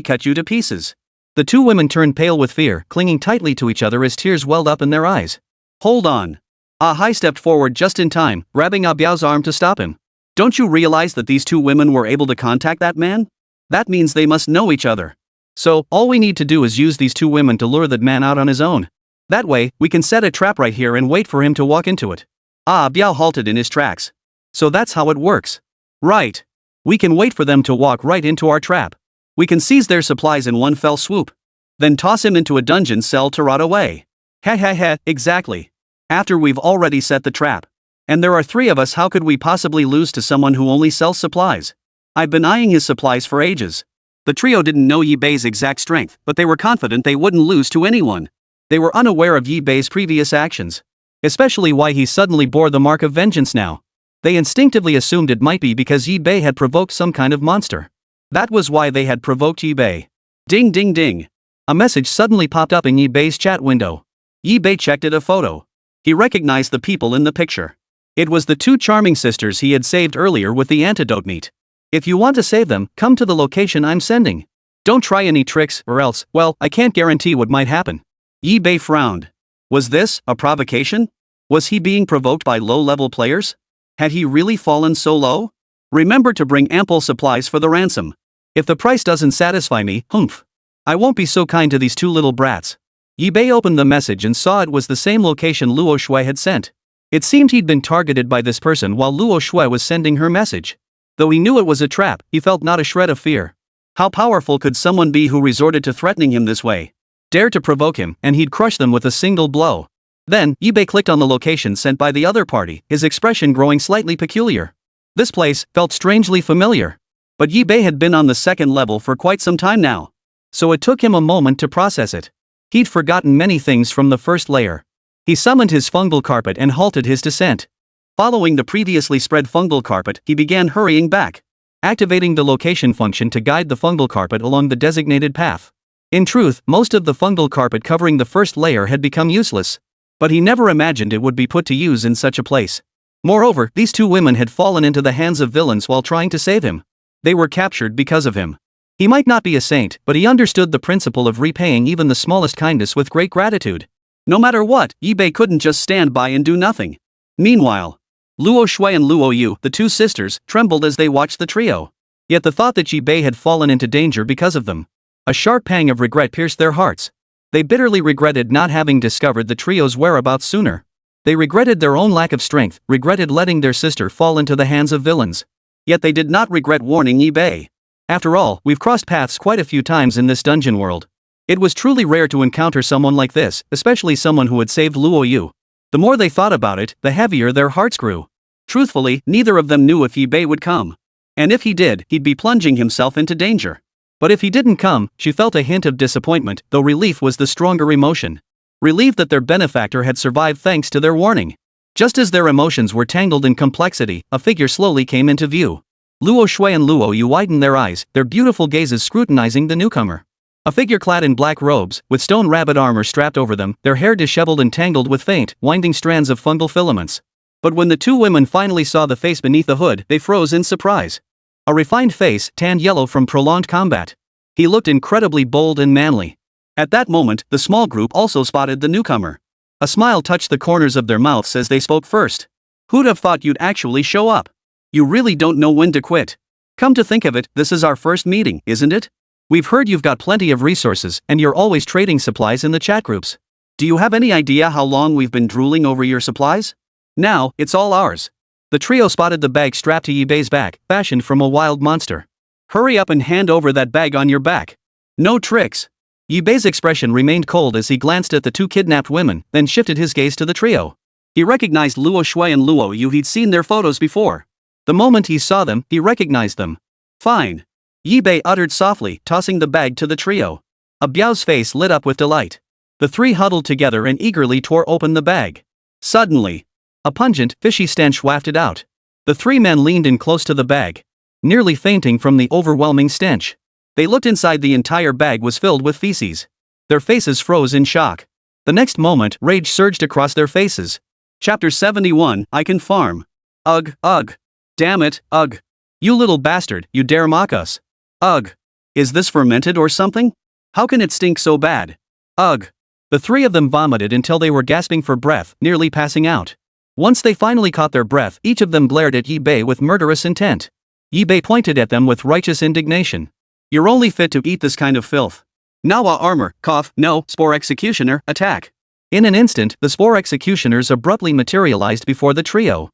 cut you to pieces. The 2 women turned pale with fear, clinging tightly to each other as tears welled up in their eyes. Hold on. Ahai stepped forward just in time, grabbing Abiao's arm to stop him. Don't you realize that these 2 women were able to contact that man? That means they must know each other. So, all we need to do is use these 2 women to lure that man out on his own. That way, we can set a trap right here and wait for him to walk into it. Biao halted in his tracks. So that's how it works. Right. We can wait for them to walk right into our trap. We can seize their supplies in one fell swoop. Then toss him into a dungeon cell to rot away. Exactly. After we've already set the trap. And there are 3 of us, how could we possibly lose to someone who only sells supplies? I've been eyeing his supplies for ages. The trio didn't know Yibei's exact strength, but they were confident they wouldn't lose to anyone. They were unaware of Yibei's previous actions. Especially why he suddenly bore the mark of vengeance now. They instinctively assumed it might be because Yibei had provoked some kind of monster. That was why they had provoked Yibei. Ding ding ding. A message suddenly popped up in Yibei's chat window. Yibei checked a photo. He recognized the people in the picture. It was the 2 charming sisters he had saved earlier with the antidote meat. If you want to save them, come to the location I'm sending. Don't try any tricks, or else, well, I can't guarantee what might happen. Yibei frowned. Was this a provocation? Was he being provoked by low-level players? Had he really fallen so low? Remember to bring ample supplies for the ransom. If the price doesn't satisfy me, humph. I won't be so kind to these 2 little brats. Yibei opened the message and saw it was the same location Luo Shui had sent. It seemed he'd been targeted by this person while Luo Shui was sending her message. Though he knew it was a trap, he felt not a shred of fear. How powerful could someone be who resorted to threatening him this way? Dare to provoke him, and he'd crush them with a single blow. Then, Ibe clicked on the location sent by the other party, his expression growing slightly peculiar. This place felt strangely familiar. But Ibe had been on the second level for quite some time now. So it took him a moment to process it. He'd forgotten many things from the first layer. He summoned his fungal carpet and halted his descent. Following the previously spread fungal carpet, he began hurrying back, activating the location function to guide the fungal carpet along the designated path. In truth, most of the fungal carpet covering the first layer had become useless. But he never imagined it would be put to use in such a place. Moreover, these two women had fallen into the hands of villains while trying to save him. They were captured because of him. He might not be a saint, but he understood the principle of repaying even the smallest kindness with great gratitude. No matter what, Ibe couldn't just stand by and do nothing. Meanwhile, Luo Shui and Luo Yu, the two sisters, trembled as they watched the trio. Yet the thought that Ibe had fallen into danger because of them. A sharp pang of regret pierced their hearts. They bitterly regretted not having discovered the trio's whereabouts sooner. They regretted their own lack of strength, regretted letting their sister fall into the hands of villains. Yet they did not regret warning Ibe. After all, we've crossed paths quite a few times in this dungeon world. It was truly rare to encounter someone like this, especially someone who had saved Luo Yu. The more they thought about it, the heavier their hearts grew. Truthfully, neither of them knew if Ibe would come. And if he did, he'd be plunging himself into danger. But if he didn't come, she felt a hint of disappointment, though relief was the stronger emotion. Relief that their benefactor had survived thanks to their warning. Just as their emotions were tangled in complexity, a figure slowly came into view. Luo Shui and Luo Yu widened their eyes, their beautiful gazes scrutinizing the newcomer. A figure clad in black robes, with stone rabbit armor strapped over them, their hair disheveled and tangled with faint, winding strands of fungal filaments. But when the two women finally saw the face beneath the hood, they froze in surprise. A refined face, tanned yellow from prolonged combat. He looked incredibly bold and manly. At that moment, the small group also spotted the newcomer. A smile touched the corners of their mouths as they spoke first. Who'd have thought you'd actually show up? You really don't know when to quit. Come to think of it, this is our first meeting, isn't it? We've heard you've got plenty of resources, and you're always trading supplies in the chat groups. Do you have any idea how long we've been drooling over your supplies? Now, it's all ours. The trio spotted the bag strapped to Ibe's back, fashioned from a wild monster. Hurry up and hand over that bag on your back. No tricks. Ibe's expression remained cold as he glanced at the two kidnapped women, then shifted his gaze to the trio. He recognized Luo Shui and Luo Yu. He'd seen their photos before. The moment he saw them, he recognized them. Fine. Ibe uttered softly, tossing the bag to the trio. Biao's face lit up with delight. The three huddled together and eagerly tore open the bag. Suddenly, a pungent, fishy stench wafted out. The three men leaned in close to the bag, nearly fainting from the overwhelming stench. They looked inside. The entire bag was filled with feces. Their faces froze in shock. The next moment, rage surged across their faces. Chapter 71, I Can Farm. Ugh, ugh. Damn it, ugh. You little bastard, you dare mock us. Ugh. Is this fermented or something? How can it stink so bad? Ugh. The three of them vomited until they were gasping for breath, nearly passing out. Once they finally caught their breath, each of them glared at Ibe with murderous intent. Ibe pointed at them with righteous indignation. You're only fit to eat this kind of filth. Nawa armor, cough, no, Spore Executioner, attack. In an instant, the Spore Executioners abruptly materialized before the trio.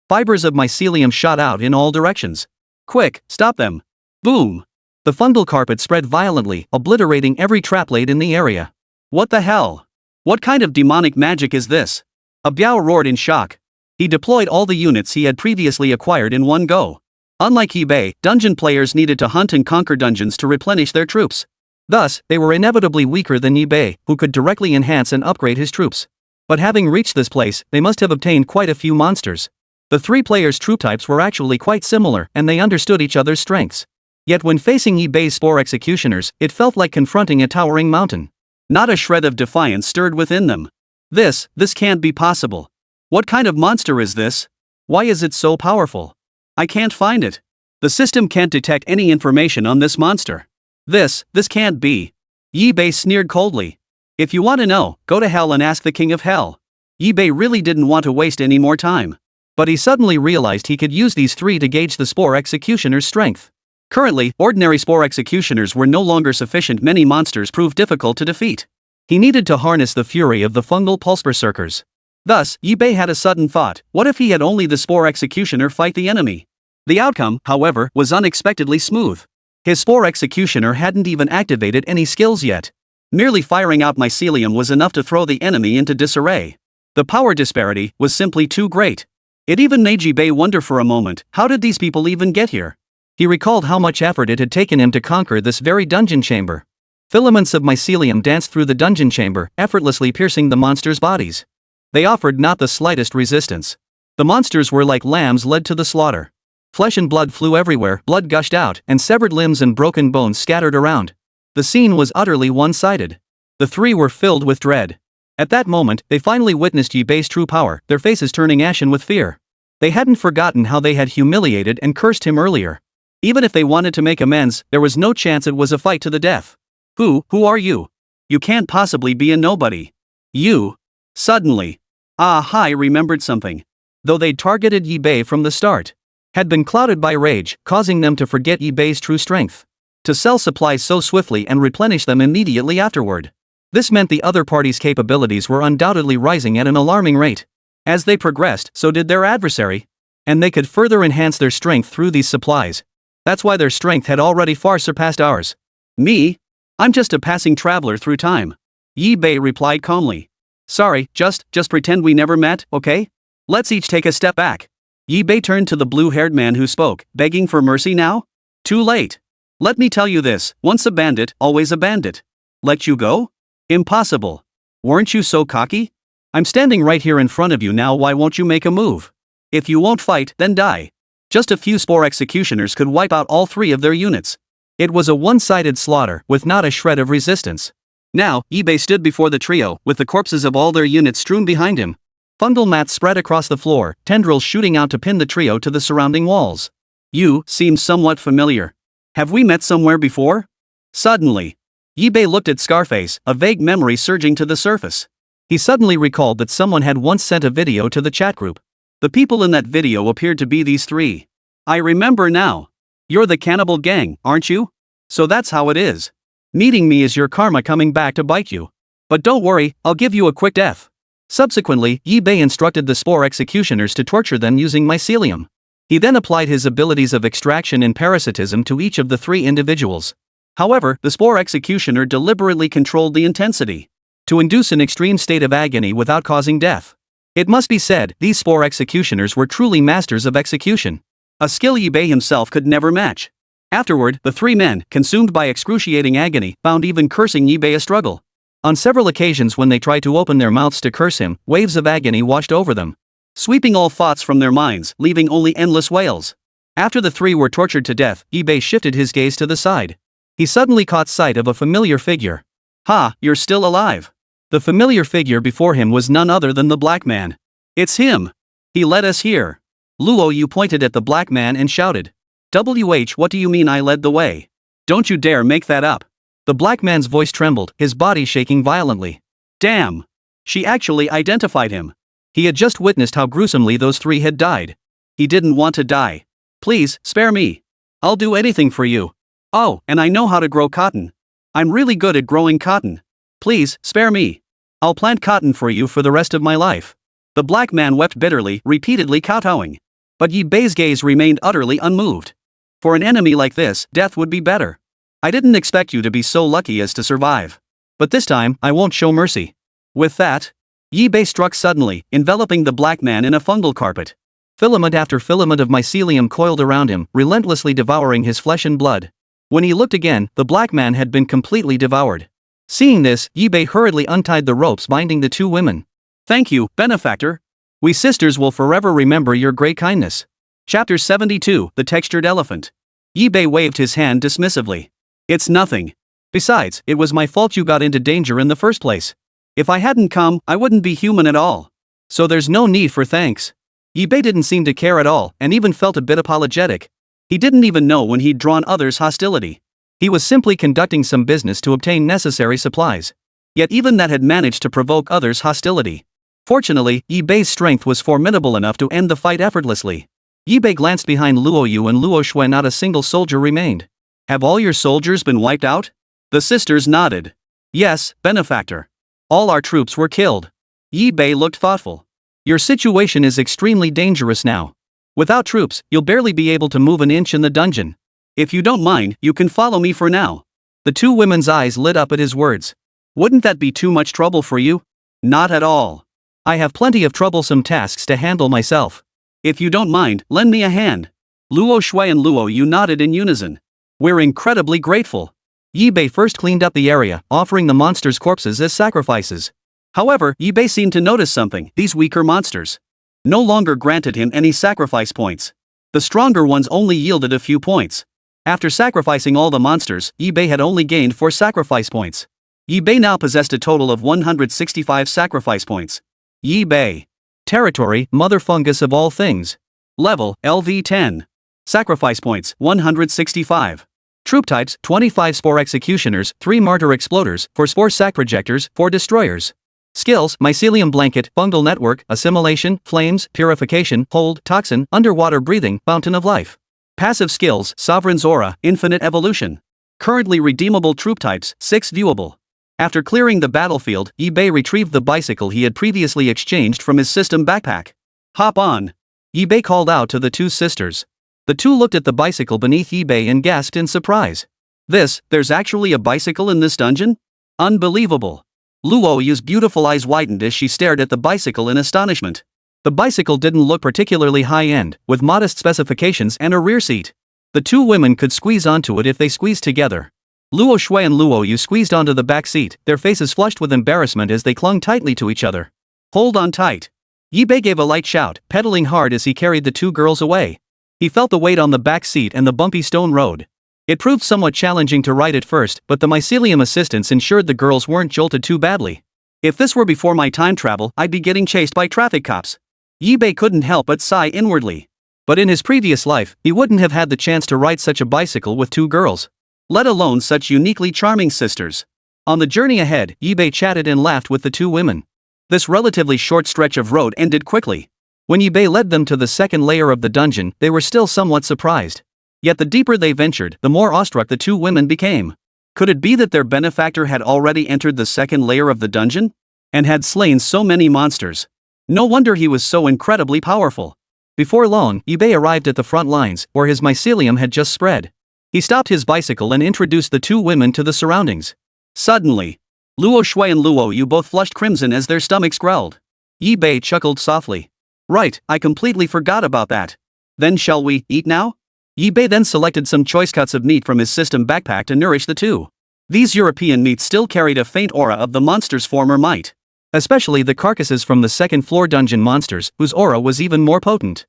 Fibers of mycelium shot out in all directions. Quick, stop them. Boom. The fungal carpet spread violently, obliterating every trap laid in the area. What the hell? What kind of demonic magic is this? Biao roared in shock. He deployed all the units he had previously acquired in one go. Unlike eBay, dungeon players needed to hunt and conquer dungeons to replenish their troops. Thus, they were inevitably weaker than eBay, who could directly enhance and upgrade his troops. But having reached this place, they must have obtained quite a few monsters. The three players' troop types were actually quite similar, and they understood each other's strengths. Yet when facing eBay's Spore Executioners, it felt like confronting a towering mountain. Not a shred of defiance stirred within them. This can't be possible. What kind of monster is this? Why is it so powerful? I can't find it. The system can't detect any information on this monster. This can't be. Yi-Bei sneered coldly. If you want to know, go to hell and ask the King of Hell. Yi-Bei really didn't want to waste any more time. But he suddenly realized he could use these three to gauge the Spore Executioner's strength. Currently, ordinary Spore Executioners were no longer sufficient. Many monsters proved difficult to defeat. He needed to harness the fury of the fungal pulse berserkers. Thus, Yi-Bei had a sudden thought: what if he had only the Spore Executioner fight the enemy? The outcome, however, was unexpectedly smooth. His Spore Executioner hadn't even activated any skills yet. Merely firing out mycelium was enough to throw the enemy into disarray. The power disparity was simply too great. It even made Jibei wonder for a moment, how did these people even get here? He recalled how much effort it had taken him to conquer this very dungeon chamber. Filaments of mycelium danced through the dungeon chamber, effortlessly piercing the monsters' bodies. They offered not the slightest resistance. The monsters were like lambs led to the slaughter. Flesh and blood flew everywhere, blood gushed out, and severed limbs and broken bones scattered around. The scene was utterly one-sided. The three were filled with dread. At that moment, they finally witnessed Yibei's true power, their faces turning ashen with fear. They hadn't forgotten how they had humiliated and cursed him earlier. Even if they wanted to make amends, there was no chance it was a fight to the death. Who are you? You can't possibly be a nobody. You. Suddenly. I remembered something. Though they'd targeted Yibei from the start, had been clouded by rage, causing them to forget Yibei's true strength. To sell supplies so swiftly and replenish them immediately afterward. This meant the other party's capabilities were undoubtedly rising at an alarming rate. As they progressed, so did their adversary. And they could further enhance their strength through these supplies. That's why their strength had already far surpassed ours. Me? I'm just a passing traveler through time. Yibei replied calmly. Sorry, just pretend we never met, okay? Let's each take a step back. Yibei turned to the blue-haired man who spoke, begging for mercy now? Too late. Let me tell you this, once a bandit, always a bandit. Let you go? Impossible. Weren't you so cocky? I'm standing right here in front of you now, why won't you make a move? If you won't fight, then die. Just a few Spore Executioners could wipe out all three of their units. It was a one-sided slaughter, with not a shred of resistance. Now, Yibei stood before the trio, with the corpses of all their units strewn behind him. Fungal mats spread across the floor, tendrils shooting out to pin the trio to the surrounding walls. You seem somewhat familiar. Have we met somewhere before? Suddenly, Yibei looked at Scarface, a vague memory surging to the surface. He suddenly recalled that someone had once sent a video to the chat group. The people in that video appeared to be these three. I remember now. You're the cannibal gang, aren't you? So that's how it is. Meeting me is your karma coming back to bite you. But don't worry, I'll give you a quick death. Subsequently, Yibei instructed the Spore Executioners to torture them using mycelium. He then applied his abilities of extraction and parasitism to each of the three individuals. However, the Spore Executioner deliberately controlled the intensity to induce an extreme state of agony without causing death. It must be said, these Spore Executioners were truly masters of execution. A skill Yibei himself could never match. Afterward, the three men, consumed by excruciating agony, found even cursing Yibei a struggle. On several occasions when they tried to open their mouths to curse him, waves of agony washed over them, sweeping all thoughts from their minds, leaving only endless wails. After the three were tortured to death, Yibei shifted his gaze to the side. He suddenly caught sight of a familiar figure. Ha, you're still alive. The familiar figure before him was none other than the black man. It's him. He led us here. Luo Yu pointed at the black man and shouted. What do you mean I led the way? Don't you dare make that up. The black man's voice trembled, his body shaking violently. Damn. She actually identified him. He had just witnessed how gruesomely those three had died. He didn't want to die. Please, spare me. I'll do anything for you. Oh, and I know how to grow cotton. I'm really good at growing cotton. Please, spare me. I'll plant cotton for you for the rest of my life. The black man wept bitterly, repeatedly kowtowing. But Yibei's gaze remained utterly unmoved. For an enemy like this, death would be better. I didn't expect you to be so lucky as to survive. But this time, I won't show mercy. With that, Yibei struck suddenly, enveloping the black man in a fungal carpet. Filament after filament of mycelium coiled around him, relentlessly devouring his flesh and blood. When he looked again, the black man had been completely devoured. Seeing this, Yibei hurriedly untied the ropes binding the two women. Thank you, benefactor. We sisters will forever remember your great kindness. Chapter 72, The Textured Elephant. Yibei waved his hand dismissively. It's nothing. Besides, it was my fault you got into danger in the first place. If I hadn't come, I wouldn't be human at all. So there's no need for thanks. Yibei didn't seem to care at all, and even felt a bit apologetic. He didn't even know when he'd drawn others' hostility. He was simply conducting some business to obtain necessary supplies. Yet even that had managed to provoke others' hostility. Fortunately, Yibei's strength was formidable enough to end the fight effortlessly. Yibei glanced behind Luo Yu and Luo Shui. Not a single soldier remained. Have all your soldiers been wiped out? The sisters nodded. Yes, benefactor. All our troops were killed. Yibei looked thoughtful. Your situation is extremely dangerous now. Without troops, you'll barely be able to move an inch in the dungeon. If you don't mind, you can follow me for now. The two women's eyes lit up at his words. Wouldn't that be too much trouble for you? Not at all. I have plenty of troublesome tasks to handle myself. If you don't mind, lend me a hand. Luo Shui and Luo Yu nodded in unison. We're incredibly grateful. Yibei first cleaned up the area, offering the monsters' corpses as sacrifices. However, Yibei seemed to notice something. These weaker monsters no longer granted him any sacrifice points. The stronger ones only yielded a few points. After sacrificing all the monsters, Yibei had only gained 4 sacrifice points. Yibei now possessed a total of 165 sacrifice points. Yibei. Territory, Mother Fungus of all things. Level, LV10. Sacrifice points, 165. Troop types, 25 Spore Executioners, 3 Martyr Exploders, 4 Spore Sac Projectors, 4 Destroyers. Skills, Mycelium Blanket, Fungal Network, Assimilation, Flames, Purification, Hold, Toxin, Underwater Breathing, Fountain of Life. Passive skills, Sovereign's Aura, Infinite Evolution. Currently redeemable troop types, 6 viewable. After clearing the battlefield, Yibei retrieved the bicycle he had previously exchanged from his system backpack. Hop on. Yibei called out to the two sisters. The two looked at the bicycle beneath Yibei and gasped in surprise. There's actually a bicycle in this dungeon? Unbelievable. Luo Yu's beautiful eyes widened as she stared at the bicycle in astonishment. The bicycle didn't look particularly high-end, with modest specifications and a rear seat. The two women could squeeze onto it if they squeezed together. Luo Shui and Luo Yu squeezed onto the back seat, their faces flushed with embarrassment as they clung tightly to each other. Hold on tight. Yibei gave a light shout, pedaling hard as he carried the two girls away. He felt the weight on the back seat and the bumpy stone road. It proved somewhat challenging to ride at first, but the mycelium assistance ensured the girls weren't jolted too badly. If this were before my time travel, I'd be getting chased by traffic cops. Yibei couldn't help but sigh inwardly. But in his previous life, he wouldn't have had the chance to ride such a bicycle with two girls. Let alone such uniquely charming sisters. On the journey ahead, Yibei chatted and laughed with the two women. This relatively short stretch of road ended quickly. When Yibei led them to the second layer of the dungeon, they were still somewhat surprised. Yet the deeper they ventured, the more awestruck the two women became. Could it be that their benefactor had already entered the second layer of the dungeon? And had slain so many monsters? No wonder he was so incredibly powerful. Before long, Yibei arrived at the front lines, where his mycelium had just spread. He stopped his bicycle and introduced the two women to the surroundings. Suddenly, Luo Shui and Luo Yu both flushed crimson as their stomachs growled. Yibei chuckled softly. Right, I completely forgot about that. Then shall we eat now? Yibei then selected some choice cuts of meat from his system backpack to nourish the two. These European meats still carried a faint aura of the monster's former might. Especially the carcasses from the second floor dungeon monsters, whose aura was even more potent.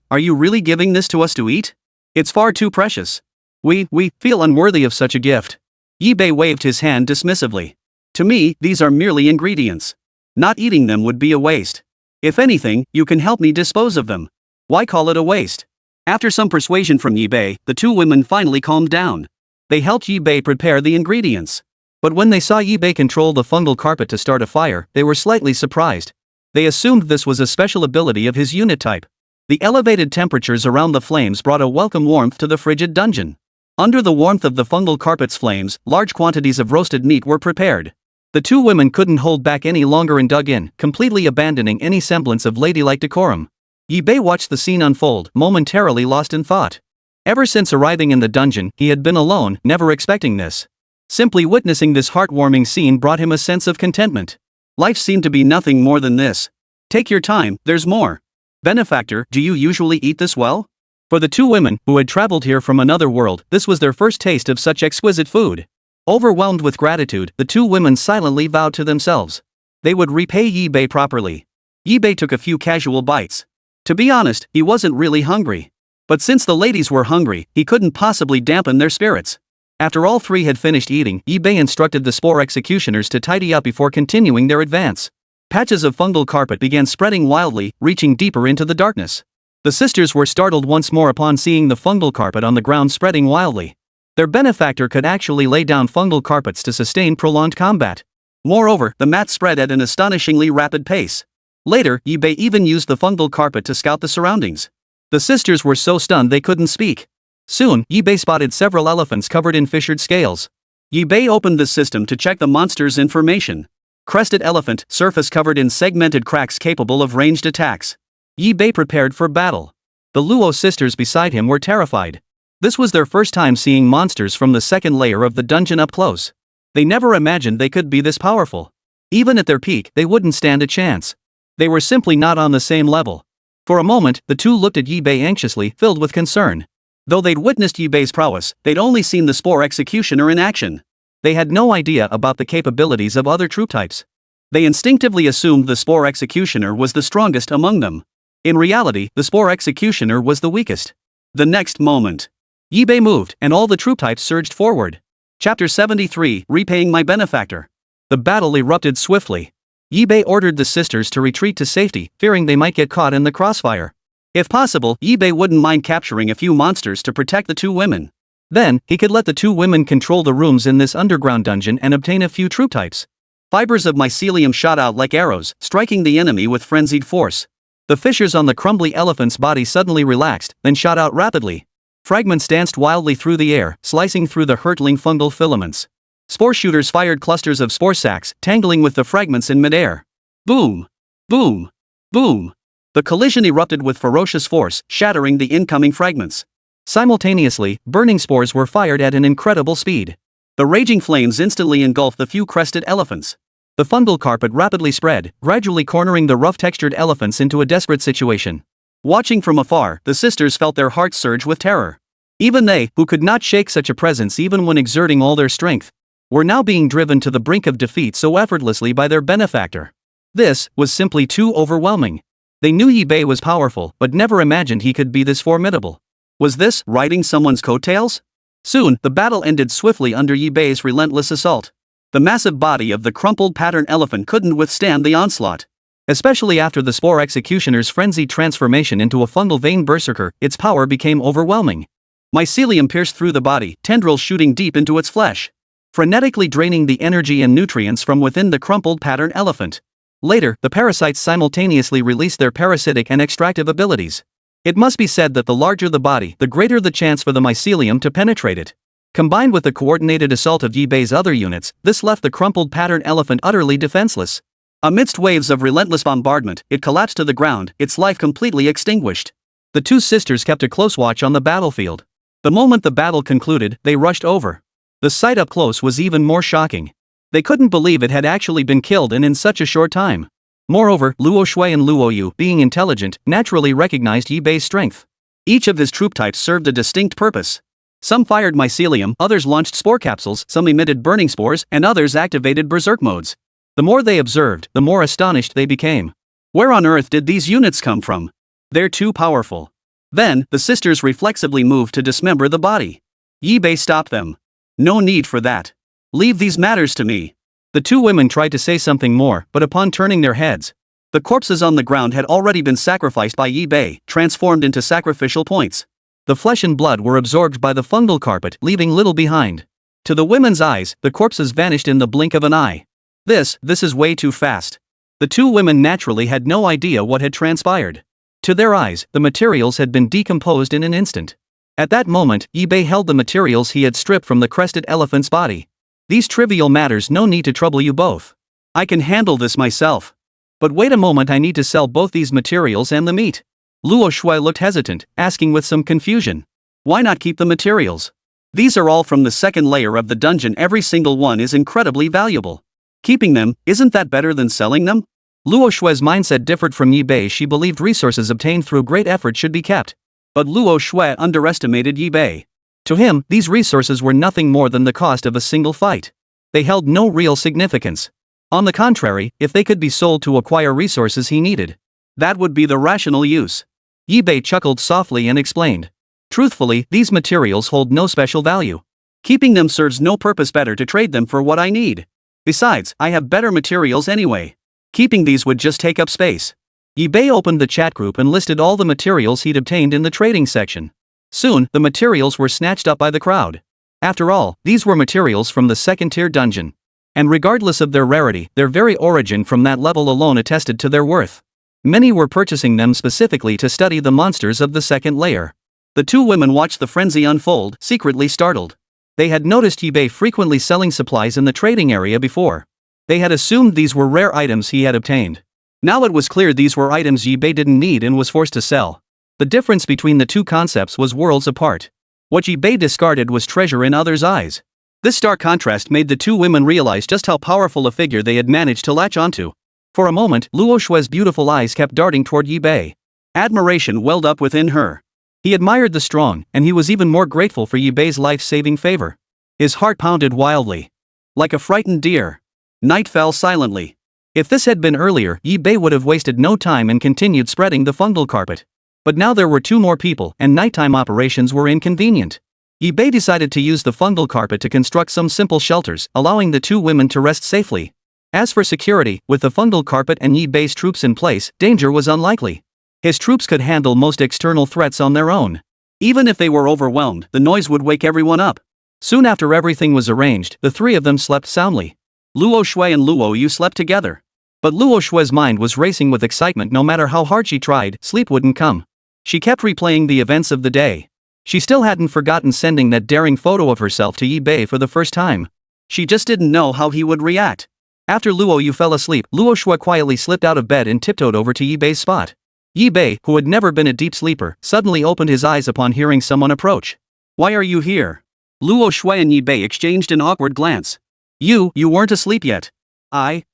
Are you really giving this to us to eat? It's far too precious. We feel unworthy of such a gift. Yibei waved his hand dismissively. To me, these are merely ingredients. Not eating them would be a waste. If anything, you can help me dispose of them. Why call it a waste? After some persuasion from Yibei, the two women finally calmed down. They helped Yibei prepare the ingredients. But when they saw Yibei control the fungal carpet to start a fire, they were slightly surprised. They assumed this was a special ability of his unit type. The elevated temperatures around the flames brought a welcome warmth to the frigid dungeon. Under the warmth of the fungal carpet's flames, large quantities of roasted meat were prepared. The two women couldn't hold back any longer and dug in, completely abandoning any semblance of ladylike decorum. Yibei watched the scene unfold, momentarily lost in thought. Ever since arriving in the dungeon, he had been alone, never expecting this. Simply witnessing this heartwarming scene brought him a sense of contentment. Life seemed to be nothing more than this. Take your time, there's more. Benefactor, do you usually eat this well? For the two women, who had traveled here from another world, this was their first taste of such exquisite food. Overwhelmed with gratitude, the two women silently vowed to themselves. They would repay Yibei properly. Yibei took a few casual bites. To be honest, he wasn't really hungry. But since the ladies were hungry, he couldn't possibly dampen their spirits. After all three had finished eating, Yibei instructed the Spore Executioners to tidy up before continuing their advance. Patches of fungal carpet began spreading wildly, reaching deeper into the darkness. The sisters were startled once more upon seeing the fungal carpet on the ground spreading wildly. Their benefactor could actually lay down fungal carpets to sustain prolonged combat. Moreover, the mat spread at an astonishingly rapid pace. Later, Yibei even used the fungal carpet to scout the surroundings. The sisters were so stunned they couldn't speak. Soon, Yibei spotted several elephants covered in fissured scales. Yibei opened the system to check the monster's information. Crested elephant, surface covered in segmented cracks capable of ranged attacks. Yibei prepared for battle. The Luo sisters beside him were terrified. This was their first time seeing monsters from the second layer of the dungeon up close. They never imagined they could be this powerful. Even at their peak, they wouldn't stand a chance. They were simply not on the same level. For a moment, the two looked at Yibei anxiously, filled with concern. Though they'd witnessed Yibei's prowess, they'd only seen the Spore Executioner in action. They had no idea about the capabilities of other troop types. They instinctively assumed the Spore Executioner was the strongest among them. In reality, the Spore Executioner was the weakest. The next moment, Yibei moved, and all the troop types surged forward. Chapter 73, Repaying My Benefactor. The battle erupted swiftly. Yibei ordered the sisters to retreat to safety, fearing they might get caught in the crossfire. If possible, Yibei wouldn't mind capturing a few monsters to protect the two women. Then, he could let the two women control the rooms in this underground dungeon and obtain a few troop types. Fibers of mycelium shot out like arrows, striking the enemy with frenzied force. The fissures on the crumbly elephant's body suddenly relaxed, then shot out rapidly. Fragments danced wildly through the air, slicing through the hurtling fungal filaments. Spore shooters fired clusters of spore sacs, tangling with the fragments in midair. Boom! Boom! Boom! The collision erupted with ferocious force, shattering the incoming fragments. Simultaneously, burning spores were fired at an incredible speed. The raging flames instantly engulfed the few crested elephants. The fungal carpet rapidly spread, gradually cornering the rough-textured elephants into a desperate situation. Watching from afar, the sisters felt their hearts surge with terror. Even they, who could not shake such a presence even when exerting all their strength, were now being driven to the brink of defeat so effortlessly by their benefactor. This was simply too overwhelming. They knew Yibei was powerful, but never imagined he could be this formidable. Was this riding someone's coattails? Soon, the battle ended swiftly under Yibei's relentless assault. The massive body of the crumpled pattern elephant couldn't withstand the onslaught. Especially after the Spore Executioner's frenzied transformation into a fungal vein berserker, its power became overwhelming. Mycelium pierced through the body, tendrils shooting deep into its flesh, frenetically draining the energy and nutrients from within the crumpled pattern elephant. Later, the parasites simultaneously released their parasitic and extractive abilities. It must be said that the larger the body, the greater the chance for the mycelium to penetrate it. Combined with the coordinated assault of Yibei's other units, this left the crumpled pattern elephant utterly defenseless. Amidst waves of relentless bombardment, it collapsed to the ground, its life completely extinguished. The two sisters kept a close watch on the battlefield. The moment the battle concluded, they rushed over. The sight up close was even more shocking. They couldn't believe it had actually been killed and in such a short time. Moreover, Luo Shui and Luo Yu, being intelligent, naturally recognized Yibei's strength. Each of his troop types served a distinct purpose. Some fired mycelium, others launched spore capsules, some emitted burning spores, and others activated berserk modes. The more they observed, the more astonished they became. Where on earth did these units come from? They're too powerful. Then, the sisters reflexively moved to dismember the body. Yibei stopped them. No need for that. Leave these matters to me. The two women tried to say something more, but upon turning their heads, the corpses on the ground had already been sacrificed by Yibei, transformed into sacrificial points. The flesh and blood were absorbed by the fungal carpet, leaving little behind. To the women's eyes, the corpses vanished in the blink of an eye. This is way too fast. The two women naturally had no idea what had transpired. To their eyes, the materials had been decomposed in an instant. At that moment, Yibei held the materials he had stripped from the crested elephant's body. These trivial matters, no need to trouble you both. I can handle this myself. But wait a moment, I need to sell both these materials and the meat. Luo Shui looked hesitant, asking with some confusion. Why not keep the materials? These are all from the second layer of the dungeon, every single one is incredibly valuable. Keeping them, isn't that better than selling them? Luo Shui's mindset differed from Yibei. She believed resources obtained through great effort should be kept. But Luo Shui underestimated Yibei. To him, these resources were nothing more than the cost of a single fight. They held no real significance. On the contrary, if they could be sold to acquire resources he needed, that would be the rational use. Yibei chuckled softly and explained. Truthfully, these materials hold no special value. Keeping them serves no purpose, better to trade them for what I need. Besides, I have better materials anyway. Keeping these would just take up space. Yibei opened the chat group and listed all the materials he'd obtained in the trading section. Soon, the materials were snatched up by the crowd. After all, these were materials from the second-tier dungeon. And regardless of their rarity, their very origin from that level alone attested to their worth. Many were purchasing them specifically to study the monsters of the second layer. The two women watched the frenzy unfold, secretly startled. They had noticed Yibei frequently selling supplies in the trading area before. They had assumed these were rare items he had obtained. Now it was clear these were items Yibei didn't need and was forced to sell. The difference between the two concepts was worlds apart. What Yi-Bei discarded was treasure in others' eyes. This stark contrast made the two women realize just how powerful a figure they had managed to latch onto. For a moment, Luo Shue's beautiful eyes kept darting toward Yi-Bei. Admiration welled up within her. He admired the strong, and he was even more grateful for Yi-Bei's life-saving favor. His heart pounded wildly. Like a frightened deer. Night fell silently. If this had been earlier, Yi-Bei would have wasted no time and continued spreading the fungal carpet. But now there were two more people, and nighttime operations were inconvenient. Yi-Bei decided to use the fungal carpet to construct some simple shelters, allowing the two women to rest safely. As for security, with the fungal carpet and Yi-Bei's troops in place, danger was unlikely. His troops could handle most external threats on their own. Even if they were overwhelmed, the noise would wake everyone up. Soon after everything was arranged, the three of them slept soundly. Luo Shui and Luo Yu slept together. But Luo Shui's mind was racing with excitement. No matter how hard she tried, sleep wouldn't come. She kept replaying the events of the day. She still hadn't forgotten sending that daring photo of herself to Yi-Bei for the first time. She just didn't know how he would react. After Luo Yu fell asleep, Luo Shui quietly slipped out of bed and tiptoed over to Yi-Bei's spot. Yi-Bei, who had never been a deep sleeper, suddenly opened his eyes upon hearing someone approach. "Why are you here?" Luo Shui and Yi-Bei exchanged an awkward glance. You weren't asleep yet." I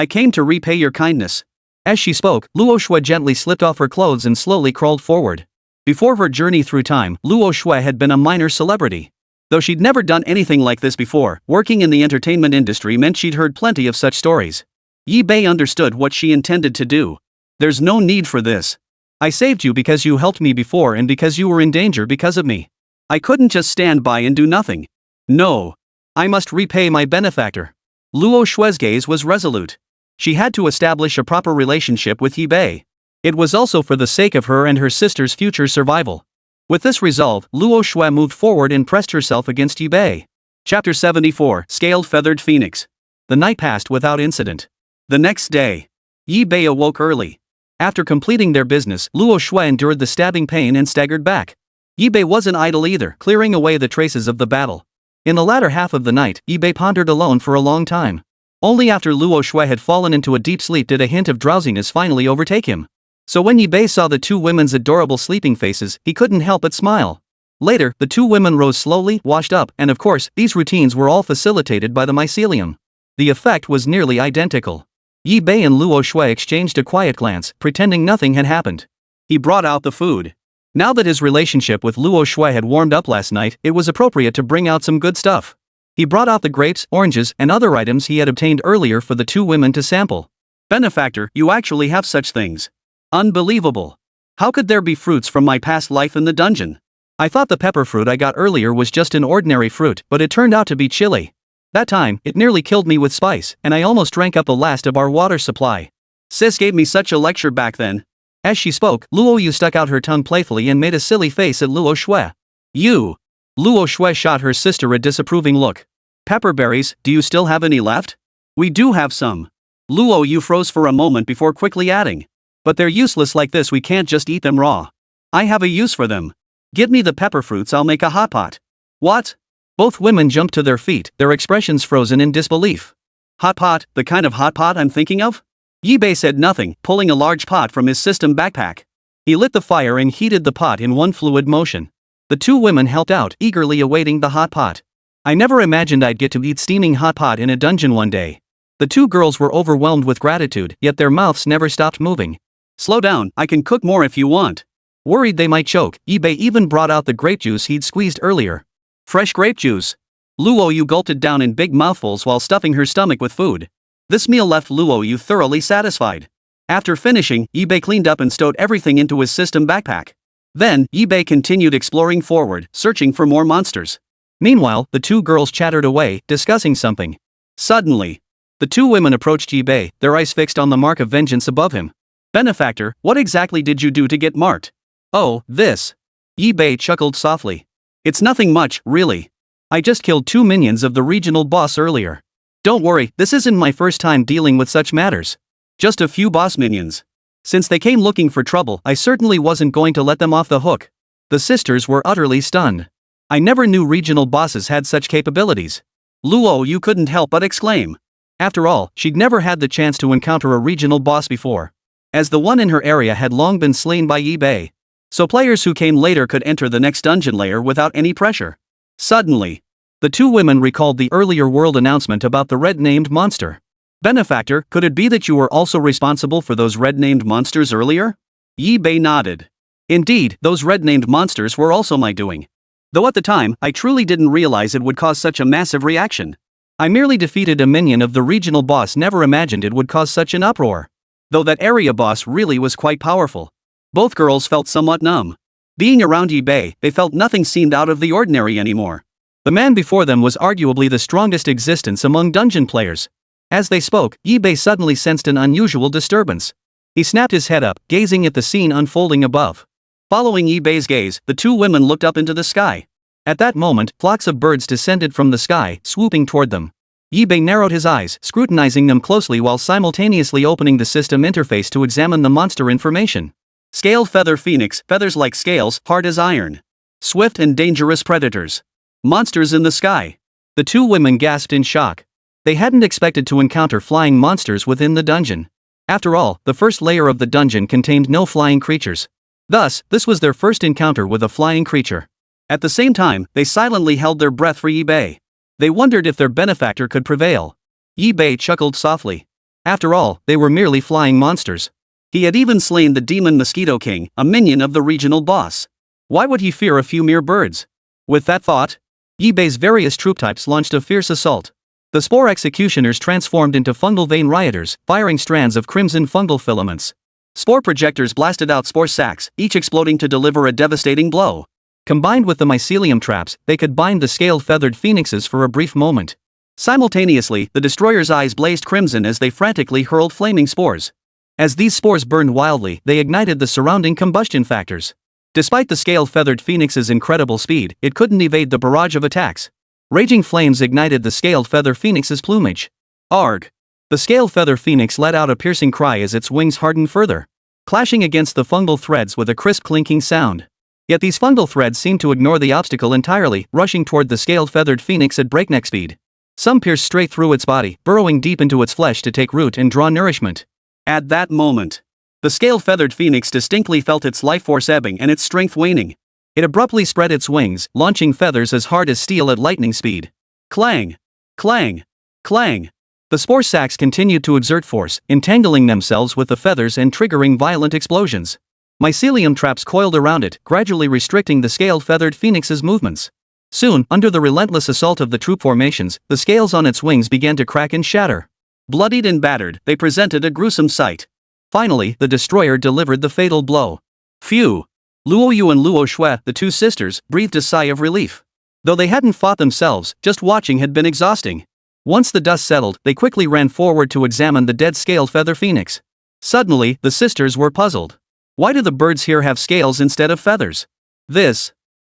came to repay your kindness." As she spoke, Luo Shui gently slipped off her clothes and slowly crawled forward. Before her journey through time, Luo Shui had been a minor celebrity. Though she'd never done anything like this before, working in the entertainment industry meant she'd heard plenty of such stories. Yi-Bei understood what she intended to do. "There's no need for this. I saved you because you helped me before and because you were in danger because of me. I couldn't just stand by and do nothing. No. I must repay my benefactor." Luo Shui's gaze was resolute. She had to establish a proper relationship with Yi-Bei. It was also for the sake of her and her sister's future survival. With this resolve, Luo Shui moved forward and pressed herself against Yi-Bei. Chapter 74, Scaled Feathered Phoenix. The night passed without incident. The next day, Yi-Bei awoke early. After completing their business, Luo Shui endured the stabbing pain and staggered back. Yi-Bei wasn't idle either, clearing away the traces of the battle. In the latter half of the night, Yi-Bei pondered alone for a long time. Only after Luo Shui had fallen into a deep sleep did a hint of drowsiness finally overtake him. So when Yi-Bei saw the two women's adorable sleeping faces, he couldn't help but smile. Later, the two women rose slowly, washed up, and of course, these routines were all facilitated by the mycelium. The effect was nearly identical. Yi-Bei and Luo Shui exchanged a quiet glance, pretending nothing had happened. He brought out the food. Now that his relationship with Luo Shui had warmed up last night, it was appropriate to bring out some good stuff. He brought out the grapes, oranges, and other items he had obtained earlier for the two women to sample. "Benefactor, you actually have such things. Unbelievable. How could there be fruits from my past life in the dungeon? I thought the pepper fruit I got earlier was just an ordinary fruit, but it turned out to be chili. That time, it nearly killed me with spice, and I almost drank up the last of our water supply. Sis gave me such a lecture back then." As she spoke, Luo Yu stuck out her tongue playfully and made a silly face at Luo Shui. "You." Luo Shui shot her sister a disapproving look. "Pepperberries, do you still have any left?" "We do have some." Luo Yu froze for a moment before quickly adding. "But they're useless like this, we can't just eat them raw. I have a use for them. Give me the pepper fruits, I'll make a hot pot." "What?" Both women jumped to their feet, their expressions frozen in disbelief. "Hot pot, the kind of hot pot I'm thinking of?" Yi-Bei said nothing, pulling a large pot from his system backpack. He lit the fire and heated the pot in one fluid motion. The two women helped out, eagerly awaiting the hot pot. "I never imagined I'd get to eat steaming hot pot in a dungeon one day." The two girls were overwhelmed with gratitude, yet their mouths never stopped moving. "Slow down, I can cook more if you want." Worried they might choke, Yi-Bei even brought out the grape juice he'd squeezed earlier. Fresh grape juice. Luo Yu gulped it down in big mouthfuls while stuffing her stomach with food. This meal left Luo Yu thoroughly satisfied. After finishing, Yi-Bei cleaned up and stowed everything into his system backpack. Then, Yi-Bei continued exploring forward, searching for more monsters. Meanwhile, the two girls chattered away, discussing something. Suddenly, the two women approached Yi-Bei, their eyes fixed on the mark of vengeance above him. "Benefactor, what exactly did you do to get marked?" "Oh, this." Yi-Bei chuckled softly. "It's nothing much, really. I just killed 2 minions of the regional boss earlier. Don't worry, this isn't my first time dealing with such matters. Just a few boss minions. Since they came looking for trouble, I certainly wasn't going to let them off the hook." The sisters were utterly stunned. "I never knew regional bosses had such capabilities." Luo Yu couldn't help but exclaim. After all, she'd never had the chance to encounter a regional boss before, as the one in her area had long been slain by Yi-Bei. so players who came later could enter the next dungeon layer without any pressure. Suddenly, the two women recalled the earlier world announcement about the red-named monster. Benefactor, could it be that you were also responsible for those red-named monsters earlier? Yi-Bei nodded. Indeed, those red-named monsters were also my doing. Though at the time, I truly didn't realize it would cause such a massive reaction. I merely defeated a minion of the regional boss, never imagined it would cause such an uproar. Though that area boss really was quite powerful. Both girls felt somewhat numb. Being around Yi-Bei, they felt nothing seemed out of the ordinary anymore. The man before them was arguably the strongest existence among dungeon players. As they spoke, Yi-Bei suddenly sensed an unusual disturbance. He snapped his head up, gazing at the scene unfolding above. Following Yi-Bei's gaze, the two women looked up into the sky. At that moment, flocks of birds descended from the sky, swooping toward them. Yi-Bei narrowed his eyes, scrutinizing them closely while simultaneously opening the system interface to examine the monster information. Scale feather phoenix, feathers like scales, hard as iron. Swift and dangerous predators. Monsters in the sky. The two women gasped in shock. They hadn't expected to encounter flying monsters within the dungeon. After all, the first layer of the dungeon contained no flying creatures. Thus, this was their first encounter with a flying creature. At the same time, they silently held their breath for Yi-Bei. They wondered if their benefactor could prevail. Yi-Bei chuckled softly. After all, they were merely flying monsters. He had even slain the demon Mosquito King, a minion of the regional boss. Why would he fear a few mere birds? With that thought, Yi-Bei's various troop types launched a fierce assault. The Spore Executioners transformed into fungal vein rioters, firing strands of crimson fungal filaments. Spore projectors blasted out spore sacs, each exploding to deliver a devastating blow. Combined with the mycelium traps, they could bind the scale-feathered phoenixes for a brief moment. Simultaneously, the destroyers' eyes blazed crimson as they frantically hurled flaming spores. As these spores burned wildly, they ignited the surrounding combustion factors. Despite the scale-feathered phoenix's incredible speed, it couldn't evade the barrage of attacks. Raging flames ignited the scaled feather phoenix's plumage. Arg! The scaled feather phoenix let out a piercing cry as its wings hardened further, clashing against the fungal threads with a crisp clinking sound. Yet these fungal threads seemed to ignore the obstacle entirely, rushing toward the scaled feathered phoenix at breakneck speed. Some pierced straight through its body, burrowing deep into its flesh to take root and draw nourishment. At that moment, the scale-feathered phoenix distinctly felt its life force ebbing and its strength waning. It abruptly spread its wings, launching feathers as hard as steel at lightning speed. Clang! Clang! Clang! The spore sacs continued to exert force, entangling themselves with the feathers and triggering violent explosions. Mycelium traps coiled around it, gradually restricting the scale-feathered phoenix's movements. Soon, under the relentless assault of the troop formations, the scales on its wings began to crack and shatter. Bloodied and battered, they presented a gruesome sight. Finally, the destroyer delivered the fatal blow. Phew! Luo Yu and Luo Shui, the two sisters, breathed a sigh of relief. Though they hadn't fought themselves, just watching had been exhausting. Once the dust settled, they quickly ran forward to examine the dead scaled feather phoenix. Suddenly, the sisters were puzzled. Why do the birds here have scales instead of feathers?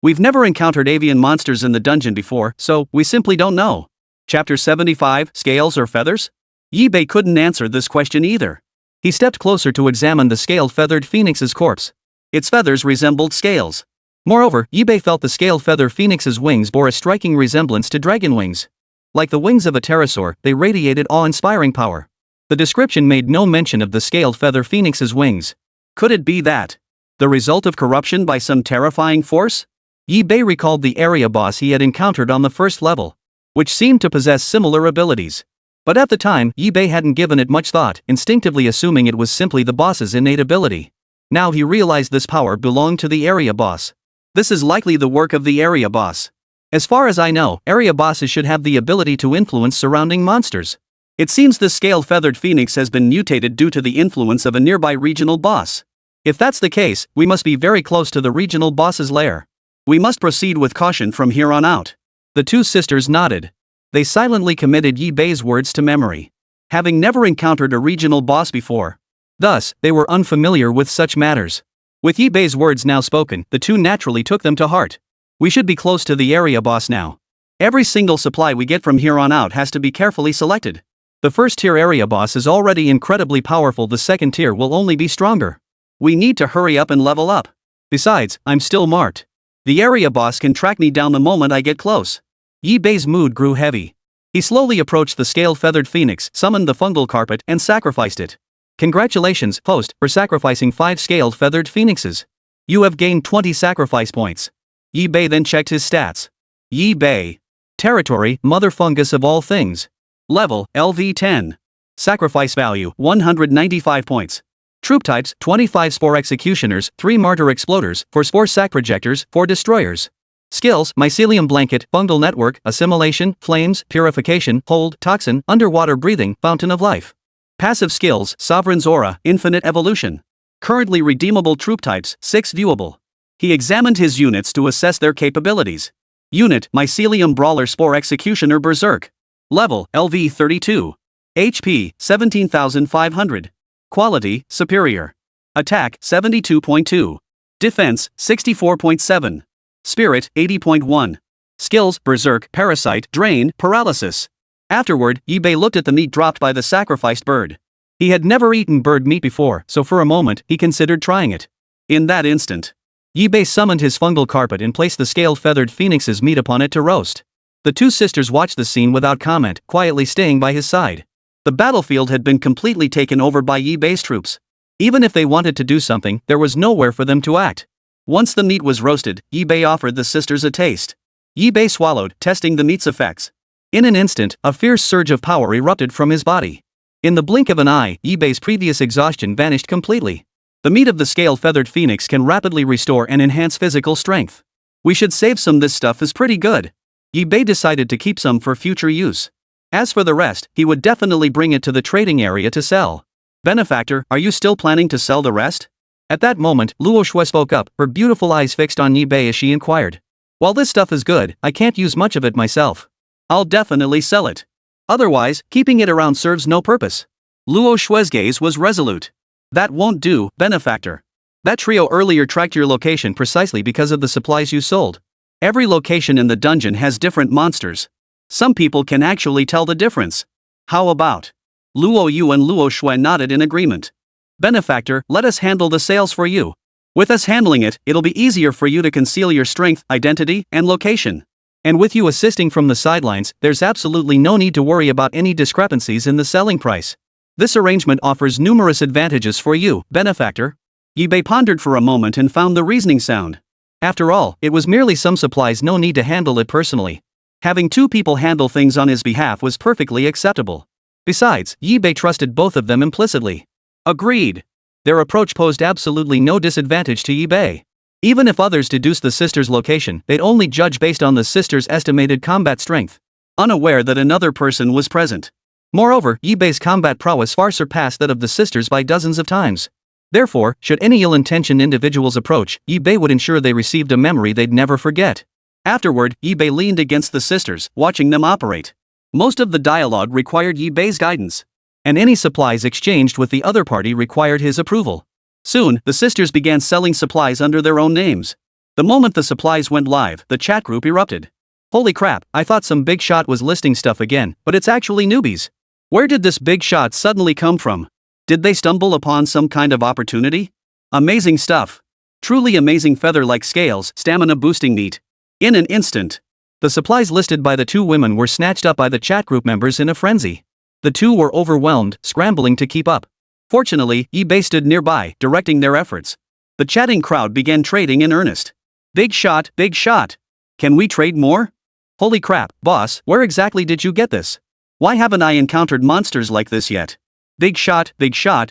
We've never encountered avian monsters in the dungeon before, so we simply don't know. Chapter 75, Scales or Feathers? Yi-Bei couldn't answer this question either. He stepped closer to examine the scale-feathered phoenix's corpse. Its feathers resembled scales. Moreover, Yi-Bei felt the scale-feather phoenix's wings bore a striking resemblance to dragon wings. Like the wings of a pterosaur, they radiated awe-inspiring power. The description made no mention of the scale-feather phoenix's wings. Could it be that? The result of corruption by some terrifying force? Yi-Bei recalled the area boss he had encountered on the first level, which seemed to possess similar abilities. But at the time, Yi-Bei hadn't given it much thought, instinctively assuming it was simply the boss's innate ability. Now he realized this power belonged to the area boss. This is likely the work of the area boss. As far as I know, area bosses should have the ability to influence surrounding monsters. It seems this scale-feathered phoenix has been mutated due to the influence of a nearby regional boss. If that's the case, we must be very close to the regional boss's lair. We must proceed with caution from here on out. The two sisters nodded. They silently committed Yi-Bei's words to memory. Having never encountered a regional boss before. Thus, they were unfamiliar with such matters. With Yi-Bei's words now spoken, the two naturally took them to heart. We should be close to the area boss now. Every single supply we get from here on out has to be carefully selected. The first tier area boss is already incredibly powerful, the second tier will only be stronger. We need to hurry up and level up. Besides, I'm still marked. The area boss can track me down the moment I get close. Yi-Bei's mood grew heavy. He slowly approached the scale-feathered phoenix, summoned the fungal carpet, and sacrificed it. Congratulations, host, for sacrificing 5 scaled feathered phoenixes. You have gained 20 sacrifice points. Yi-Bei then checked his stats. Yi-Bei. Territory, Mother Fungus of all things. Level, LV10. Sacrifice value, 195 points. Troop types, 25 Spore Executioners, 3 Martyr Exploders, 4 Spore Sac Projectors, 4 Destroyers. Skills, Mycelium Blanket, Fungal Network, Assimilation, Flames, Purification, Hold, Toxin, Underwater Breathing, Fountain of Life. Passive skills, Sovereign's Aura, Infinite Evolution. Currently redeemable troop types, 6 viewable. He examined his units to assess their capabilities. Unit, Mycelium Brawler Spore Executioner Berserk. Level, LV32. HP, 17,500. Quality, Superior. Attack, 72.2. Defense, 64.7. Spirit, 80.1. Skills, Berserk, Parasite, Drain, Paralysis. Afterward, Yi-Bei looked at the meat dropped by the sacrificed bird. He had never eaten bird meat before, so for a moment, he considered trying it. In that instant, Yi-Bei summoned his fungal carpet and placed the scaled feathered phoenix's meat upon it to roast. The two sisters watched the scene without comment, quietly staying by his side. The battlefield had been completely taken over by Yi-Bei's troops. Even if they wanted to do something, there was nowhere for them to act. Once the meat was roasted, Yi-Bei offered the sisters a taste. Yi-Bei swallowed, testing the meat's effects. In an instant, a fierce surge of power erupted from his body. In the blink of an eye, Yi-Bei's previous exhaustion vanished completely. The meat of the scaled feathered phoenix can rapidly restore and enhance physical strength. We should save some. This stuff is pretty good. Yi-Bei decided to keep some for future use. As for the rest, he would definitely bring it to the trading area to sell. Benefactor, are you still planning to sell the rest? At that moment, Luo Shui spoke up, her beautiful eyes fixed on Yi-Bei as she inquired. While this stuff is good, I can't use much of it myself. I'll definitely sell it. Otherwise, keeping it around serves no purpose. Luo Shui's gaze was resolute. That won't do, Benefactor. That trio earlier tracked your location precisely because of the supplies you sold. Every location in the dungeon has different monsters. Some people can actually tell the difference. How about? Luo Yu and Luo Shui nodded in agreement. Benefactor, let us handle the sales for you. With us handling it, it'll be easier for you to conceal your strength, identity, and location. And with you assisting from the sidelines, there's absolutely no need to worry about any discrepancies in the selling price. This arrangement offers numerous advantages for you, Benefactor. Yi-Bei pondered for a moment and found the reasoning sound. After all, it was merely some supplies, no need to handle it personally. Having two people handle things on his behalf was perfectly acceptable. Besides, Yi-Bei trusted both of them implicitly. Agreed. Their approach posed absolutely no disadvantage to Yi-Bei. Even if others deduced the sisters' location, they'd only judge based on the sisters' estimated combat strength, unaware that another person was present. Moreover, Yi-Bei's combat prowess far surpassed that of the sisters by dozens of times. Therefore, should any ill-intentioned individuals approach, Yi-Bei would ensure they received a memory they'd never forget. Afterward, Yi-Bei leaned against the sisters, watching them operate. Most of the dialogue required Yi-Bei's guidance, and any supplies exchanged with the other party required his approval. Soon, the sisters began selling supplies under their own names. The moment the supplies went live, the chat group erupted. Holy crap, I thought some big shot was listing stuff again, but it's actually newbies. Where did this big shot suddenly come from? Did they stumble upon some kind of opportunity? Amazing stuff. Truly amazing feather-like scales, stamina-boosting meat. In an instant, the supplies listed by the two women were snatched up by the chat group members in a frenzy. The two were overwhelmed, scrambling to keep up. Fortunately, Yi-Bei stood nearby, directing their efforts. The chatting crowd began trading in earnest. Big shot, big shot. Can we trade more? Holy crap, boss, where exactly did you get this? Why haven't I encountered monsters like this yet? Big shot,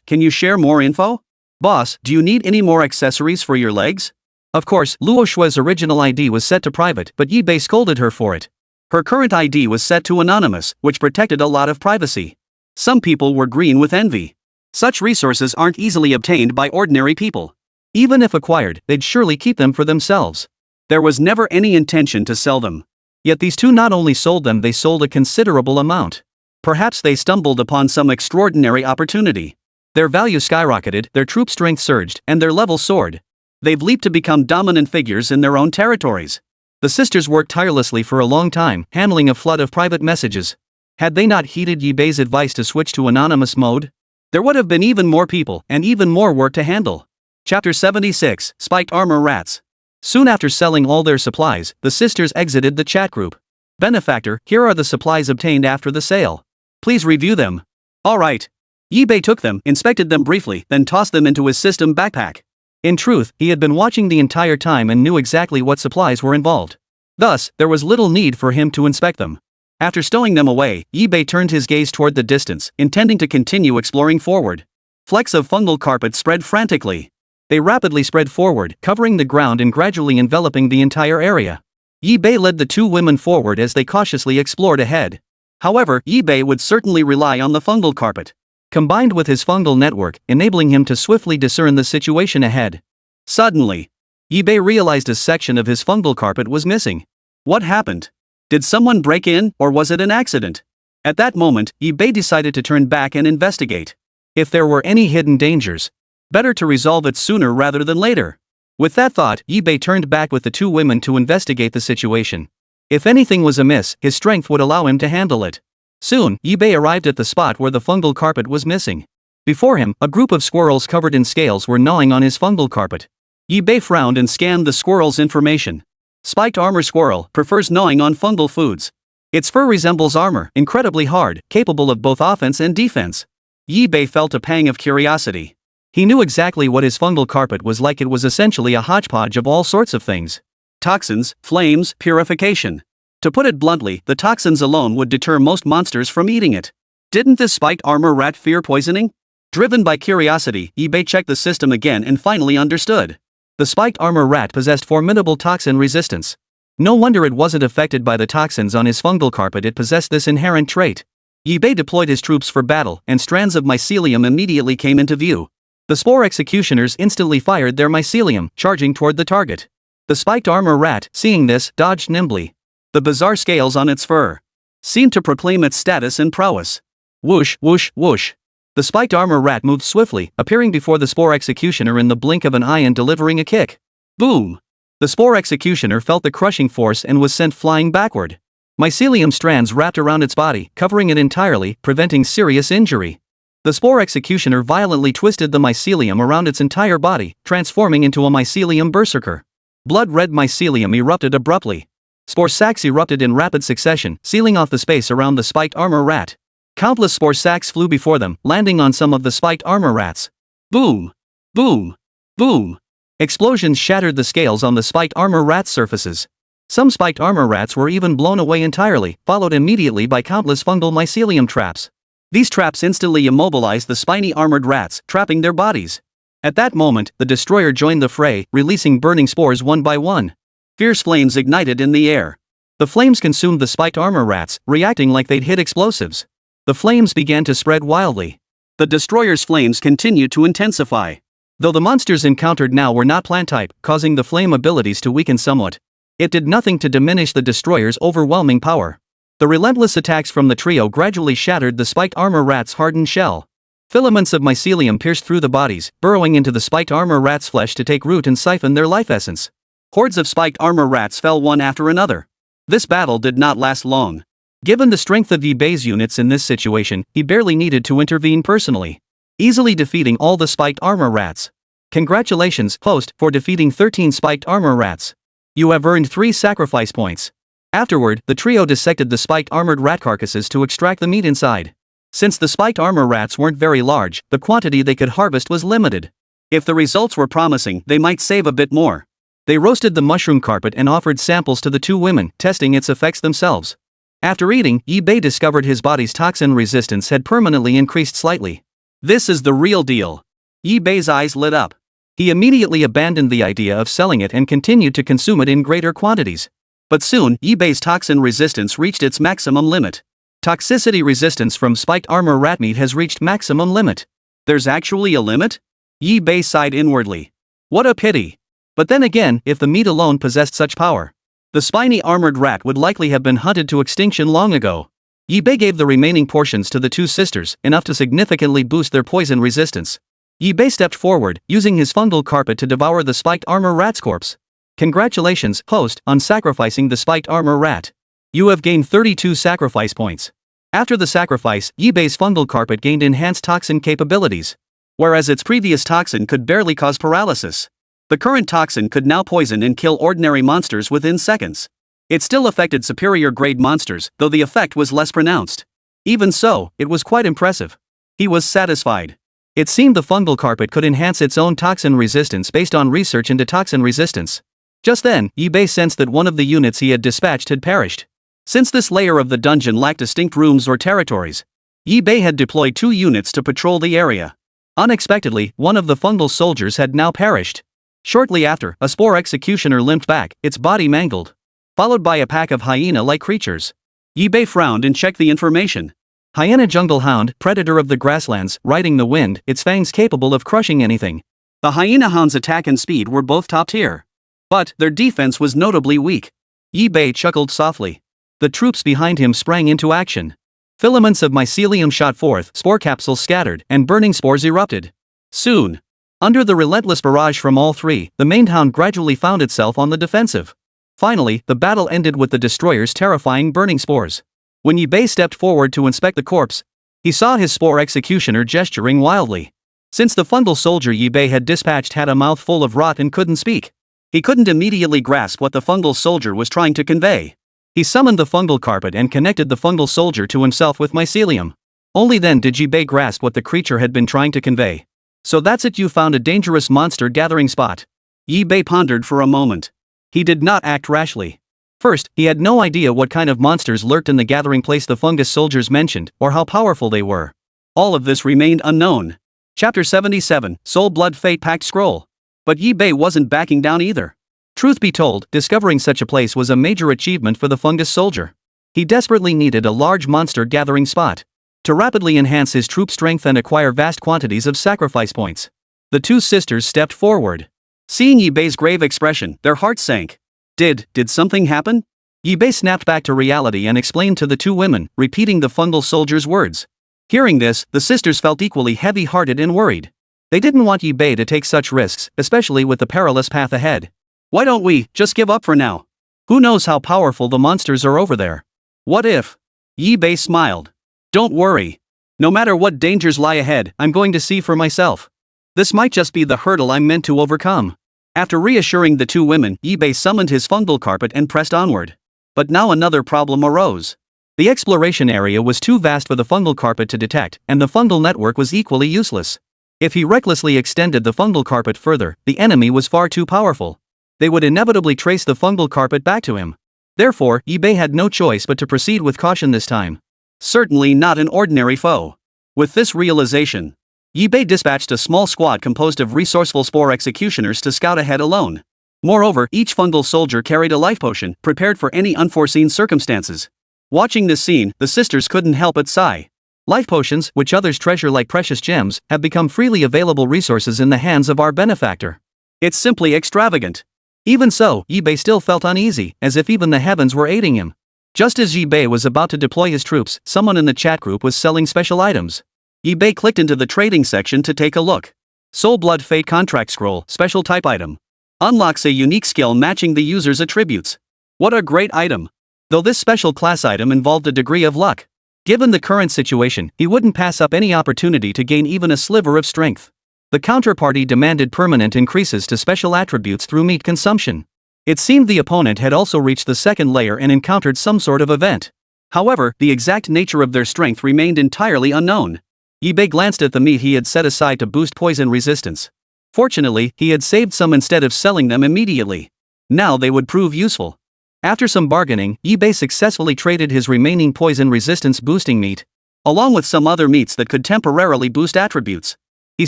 can you share more info? Boss, do you need any more accessories for your legs? Of course, Luo Shui's original ID was set to private, but Yi-Bei scolded her for it. Her current ID was set to anonymous, which protected a lot of privacy. Some people were green with envy. Such resources aren't easily obtained by ordinary people. Even if acquired, they'd surely keep them for themselves. There was never any intention to sell them. Yet these two not only sold them, they sold a considerable amount. Perhaps they stumbled upon some extraordinary opportunity. Their value skyrocketed, their troop strength surged, and their level soared. They've leaped to become dominant figures in their own territories. The sisters worked tirelessly for a long time, handling a flood of private messages. Had they not heeded Yi-Bei's advice to switch to anonymous mode, there would have been even more people and even more work to handle. Chapter 76, Spiked Armor Rats. Soon after selling all their supplies, the sisters exited the chat group. Benefactor, here are the supplies obtained after the sale. Please review them. Alright. Yi-Bei took them, inspected them briefly, then tossed them into his system backpack. In truth, he had been watching the entire time and knew exactly what supplies were involved. Thus, there was little need for him to inspect them. After stowing them away, Ibe turned his gaze toward the distance, intending to continue exploring forward. Flecks of fungal carpet spread frantically. They rapidly spread forward, covering the ground and gradually enveloping the entire area. Ibe led the two women forward as they cautiously explored ahead. However, Ibe would certainly rely on the fungal carpet, combined with his fungal network, enabling him to swiftly discern the situation ahead. Suddenly, Ibe realized a section of his fungal carpet was missing. What happened? Did someone break in, or was it an accident? At that moment, Ibe decided to turn back and investigate. If there were any hidden dangers, better to resolve it sooner rather than later. With that thought, Ibe turned back with the two women to investigate the situation. If anything was amiss, his strength would allow him to handle it. Soon, Ibe arrived at the spot where the fungal carpet was missing. Before him, a group of squirrels covered in scales were gnawing on his fungal carpet. Ibe frowned and scanned the squirrel's information. Spiked armor squirrel prefers gnawing on fungal foods. Its fur resembles armor, incredibly hard, capable of both offense and defense. Ibe felt a pang of curiosity. He knew exactly what his fungal carpet was like. It was essentially a hodgepodge of all sorts of things. Toxins, flames, purification. To put it bluntly, the toxins alone would deter most monsters from eating it. Didn't this spiked armor rat fear poisoning? Driven by curiosity, Ibe checked the system again and finally understood. The spiked armor rat possessed formidable toxin resistance. No wonder it wasn't affected by the toxins on his fungal carpet. It possessed this inherent trait. Ibe deployed his troops for battle, and strands of mycelium immediately came into view. The Spore Executioners instantly fired their mycelium, charging toward the target. The spiked armor rat, seeing this, dodged nimbly. The bizarre scales on its fur seemed to proclaim its status and prowess. Whoosh, whoosh, whoosh. The spiked armor rat moved swiftly, appearing before the Spore Executioner in the blink of an eye and delivering a kick. Boom! The Spore Executioner felt the crushing force and was sent flying backward. Mycelium strands wrapped around its body, covering it entirely, preventing serious injury. The Spore Executioner violently twisted the mycelium around its entire body, transforming into a mycelium berserker. Blood-red mycelium erupted abruptly. Spore sacs erupted in rapid succession, sealing off the space around the spiked armor rat. Countless spore sacs flew before them, landing on some of the spiked armor rats. Boom! Boom! Boom! Explosions shattered the scales on the spiked armor rats' surfaces. Some spiked armor rats were even blown away entirely, followed immediately by countless fungal mycelium traps. These traps instantly immobilized the spiny armored rats, trapping their bodies. At that moment, the destroyer joined the fray, releasing burning spores one by one. Fierce flames ignited in the air. The flames consumed the spiked armor rats, reacting like they'd hit explosives. The flames began to spread wildly. The destroyer's flames continued to intensify. Though the monsters encountered now were not plant type, causing the flame abilities to weaken somewhat, it did nothing to diminish the destroyer's overwhelming power. The relentless attacks from the trio gradually shattered the spiked armor rat's hardened shell. Filaments of mycelium pierced through the bodies, burrowing into the spiked armor rat's flesh to take root and siphon their life essence. Hordes of spiked armor rats fell one after another. This battle did not last long. Given the strength of Ibe's units in this situation, he barely needed to intervene personally, easily defeating all the spiked armor rats. Congratulations, host, for defeating 13 spiked armor rats. You have earned 3 sacrifice points. Afterward, the trio dissected the spiked armored rat carcasses to extract the meat inside. Since the spiked armor rats weren't very large, the quantity they could harvest was limited. If the results were promising, they might save a bit more. They roasted the mushroom carpet and offered samples to the two women, testing its effects themselves. After eating, Ibe discovered his body's toxin resistance had permanently increased slightly. This is the real deal. Ibe's eyes lit up. He immediately abandoned the idea of selling it and continued to consume it in greater quantities. But soon, Ibe's toxin resistance reached its maximum limit. Toxicity resistance from spiked armor rat meat has reached maximum limit. There's actually a limit? Ibe sighed inwardly. What a pity. But then again, if the meat alone possessed such power, the spiny armored rat would likely have been hunted to extinction long ago. Ibe gave the remaining portions to the two sisters, enough to significantly boost their poison resistance. Ibe stepped forward, using his fungal carpet to devour the spiked armor rat's corpse. Congratulations, host, on sacrificing the spiked armor rat. You have gained 32 sacrifice points. After the sacrifice, Ibe's fungal carpet gained enhanced toxin capabilities. Whereas its previous toxin could barely cause paralysis, the current toxin could now poison and kill ordinary monsters within seconds. It still affected superior grade monsters, though the effect was less pronounced. Even so, it was quite impressive. He was satisfied. It seemed the fungal carpet could enhance its own toxin resistance based on research into toxin resistance. Just then, Yi-Bei sensed that one of the units he had dispatched had perished. Since this layer of the dungeon lacked distinct rooms or territories, Yi-Bei had deployed 2 units to patrol the area. Unexpectedly, one of the fungal soldiers had now perished. Shortly after, a Spore Executioner limped back, its body mangled, followed by a pack of hyena-like creatures. Yi-Bei frowned and checked the information. Hyena jungle hound, predator of the grasslands, riding the wind, its fangs capable of crushing anything. The hyena hound's attack and speed were both top tier, but their defense was notably weak. Yi-Bei chuckled softly. The troops behind him sprang into action. Filaments of mycelium shot forth, spore capsules scattered, and burning spores erupted. Soon, under the relentless barrage from all 3, the main hound gradually found itself on the defensive. Finally, the battle ended with the destroyer's terrifying burning spores. When Yi-Bei stepped forward to inspect the corpse, he saw his Spore Executioner gesturing wildly. Since the fungal soldier Yi-Bei had dispatched had a mouth full of rot and couldn't speak, he couldn't immediately grasp what the fungal soldier was trying to convey. He summoned the fungal carpet and connected the fungal soldier to himself with mycelium. Only then did Yi-Bei grasp what the creature had been trying to convey. So that's it, you found a dangerous monster gathering spot. Yi-Bei pondered for a moment. He did not act rashly. First, he had no idea what kind of monsters lurked in the gathering place the fungus soldiers mentioned, or how powerful they were. All of this remained unknown. Chapter 77, Soul Blood Fate Pact Scroll. But Yi-Bei wasn't backing down either. Truth be told, discovering such a place was a major achievement for the fungus soldier. He desperately needed a large monster gathering spot to rapidly enhance his troop strength and acquire vast quantities of sacrifice points. The 2 sisters stepped forward. Seeing Yi-Bei's grave expression, their hearts sank. Did something happen? Yi-Bei snapped back to reality and explained to the 2 women, repeating the fungal soldier's words. Hearing this, the sisters felt equally heavy-hearted and worried. They didn't want Yi-Bei to take such risks, especially with the perilous path ahead. Why don't we just give up for now? Who knows how powerful the monsters are over there? What if? Yi-Bei smiled. Don't worry. No matter what dangers lie ahead, I'm going to see for myself. This might just be the hurdle I'm meant to overcome. After reassuring the 2 women, Yi-Bei summoned his fungal carpet and pressed onward. But now another problem arose. The exploration area was too vast for the fungal carpet to detect, and the fungal network was equally useless. If he recklessly extended the fungal carpet further, the enemy was far too powerful. They would inevitably trace the fungal carpet back to him. Therefore, Yi-Bei had no choice but to proceed with caution this time. Certainly not an ordinary foe. With this realization, Yi-Bei dispatched a small squad composed of resourceful Spore Executioners to scout ahead alone. Moreover, each fungal soldier carried a life potion, prepared for any unforeseen circumstances. Watching this scene, the sisters couldn't help but sigh. Life potions, which others treasure like precious gems, have become freely available resources in the hands of our benefactor. It's simply extravagant. Even so, Yi-Bei still felt uneasy, as if even the heavens were aiding him. Just as Yi-Bei was about to deploy his troops, someone in the chat group was selling special items. Yi-Bei clicked into the trading section to take a look. Soul Blood Fate Contract Scroll, special type item. Unlocks a unique skill matching the user's attributes. What a great item. Though this special class item involved a degree of luck. Given the current situation, he wouldn't pass up any opportunity to gain even a sliver of strength. The counterparty demanded permanent increases to special attributes through meat consumption. It seemed the opponent had also reached the second layer and encountered some sort of event. However, the exact nature of their strength remained entirely unknown. Yi-Bei glanced at the meat he had set aside to boost poison resistance. Fortunately, he had saved some instead of selling them immediately. Now they would prove useful. After some bargaining, Yi-Bei successfully traded his remaining poison resistance boosting meat, along with some other meats that could temporarily boost attributes. He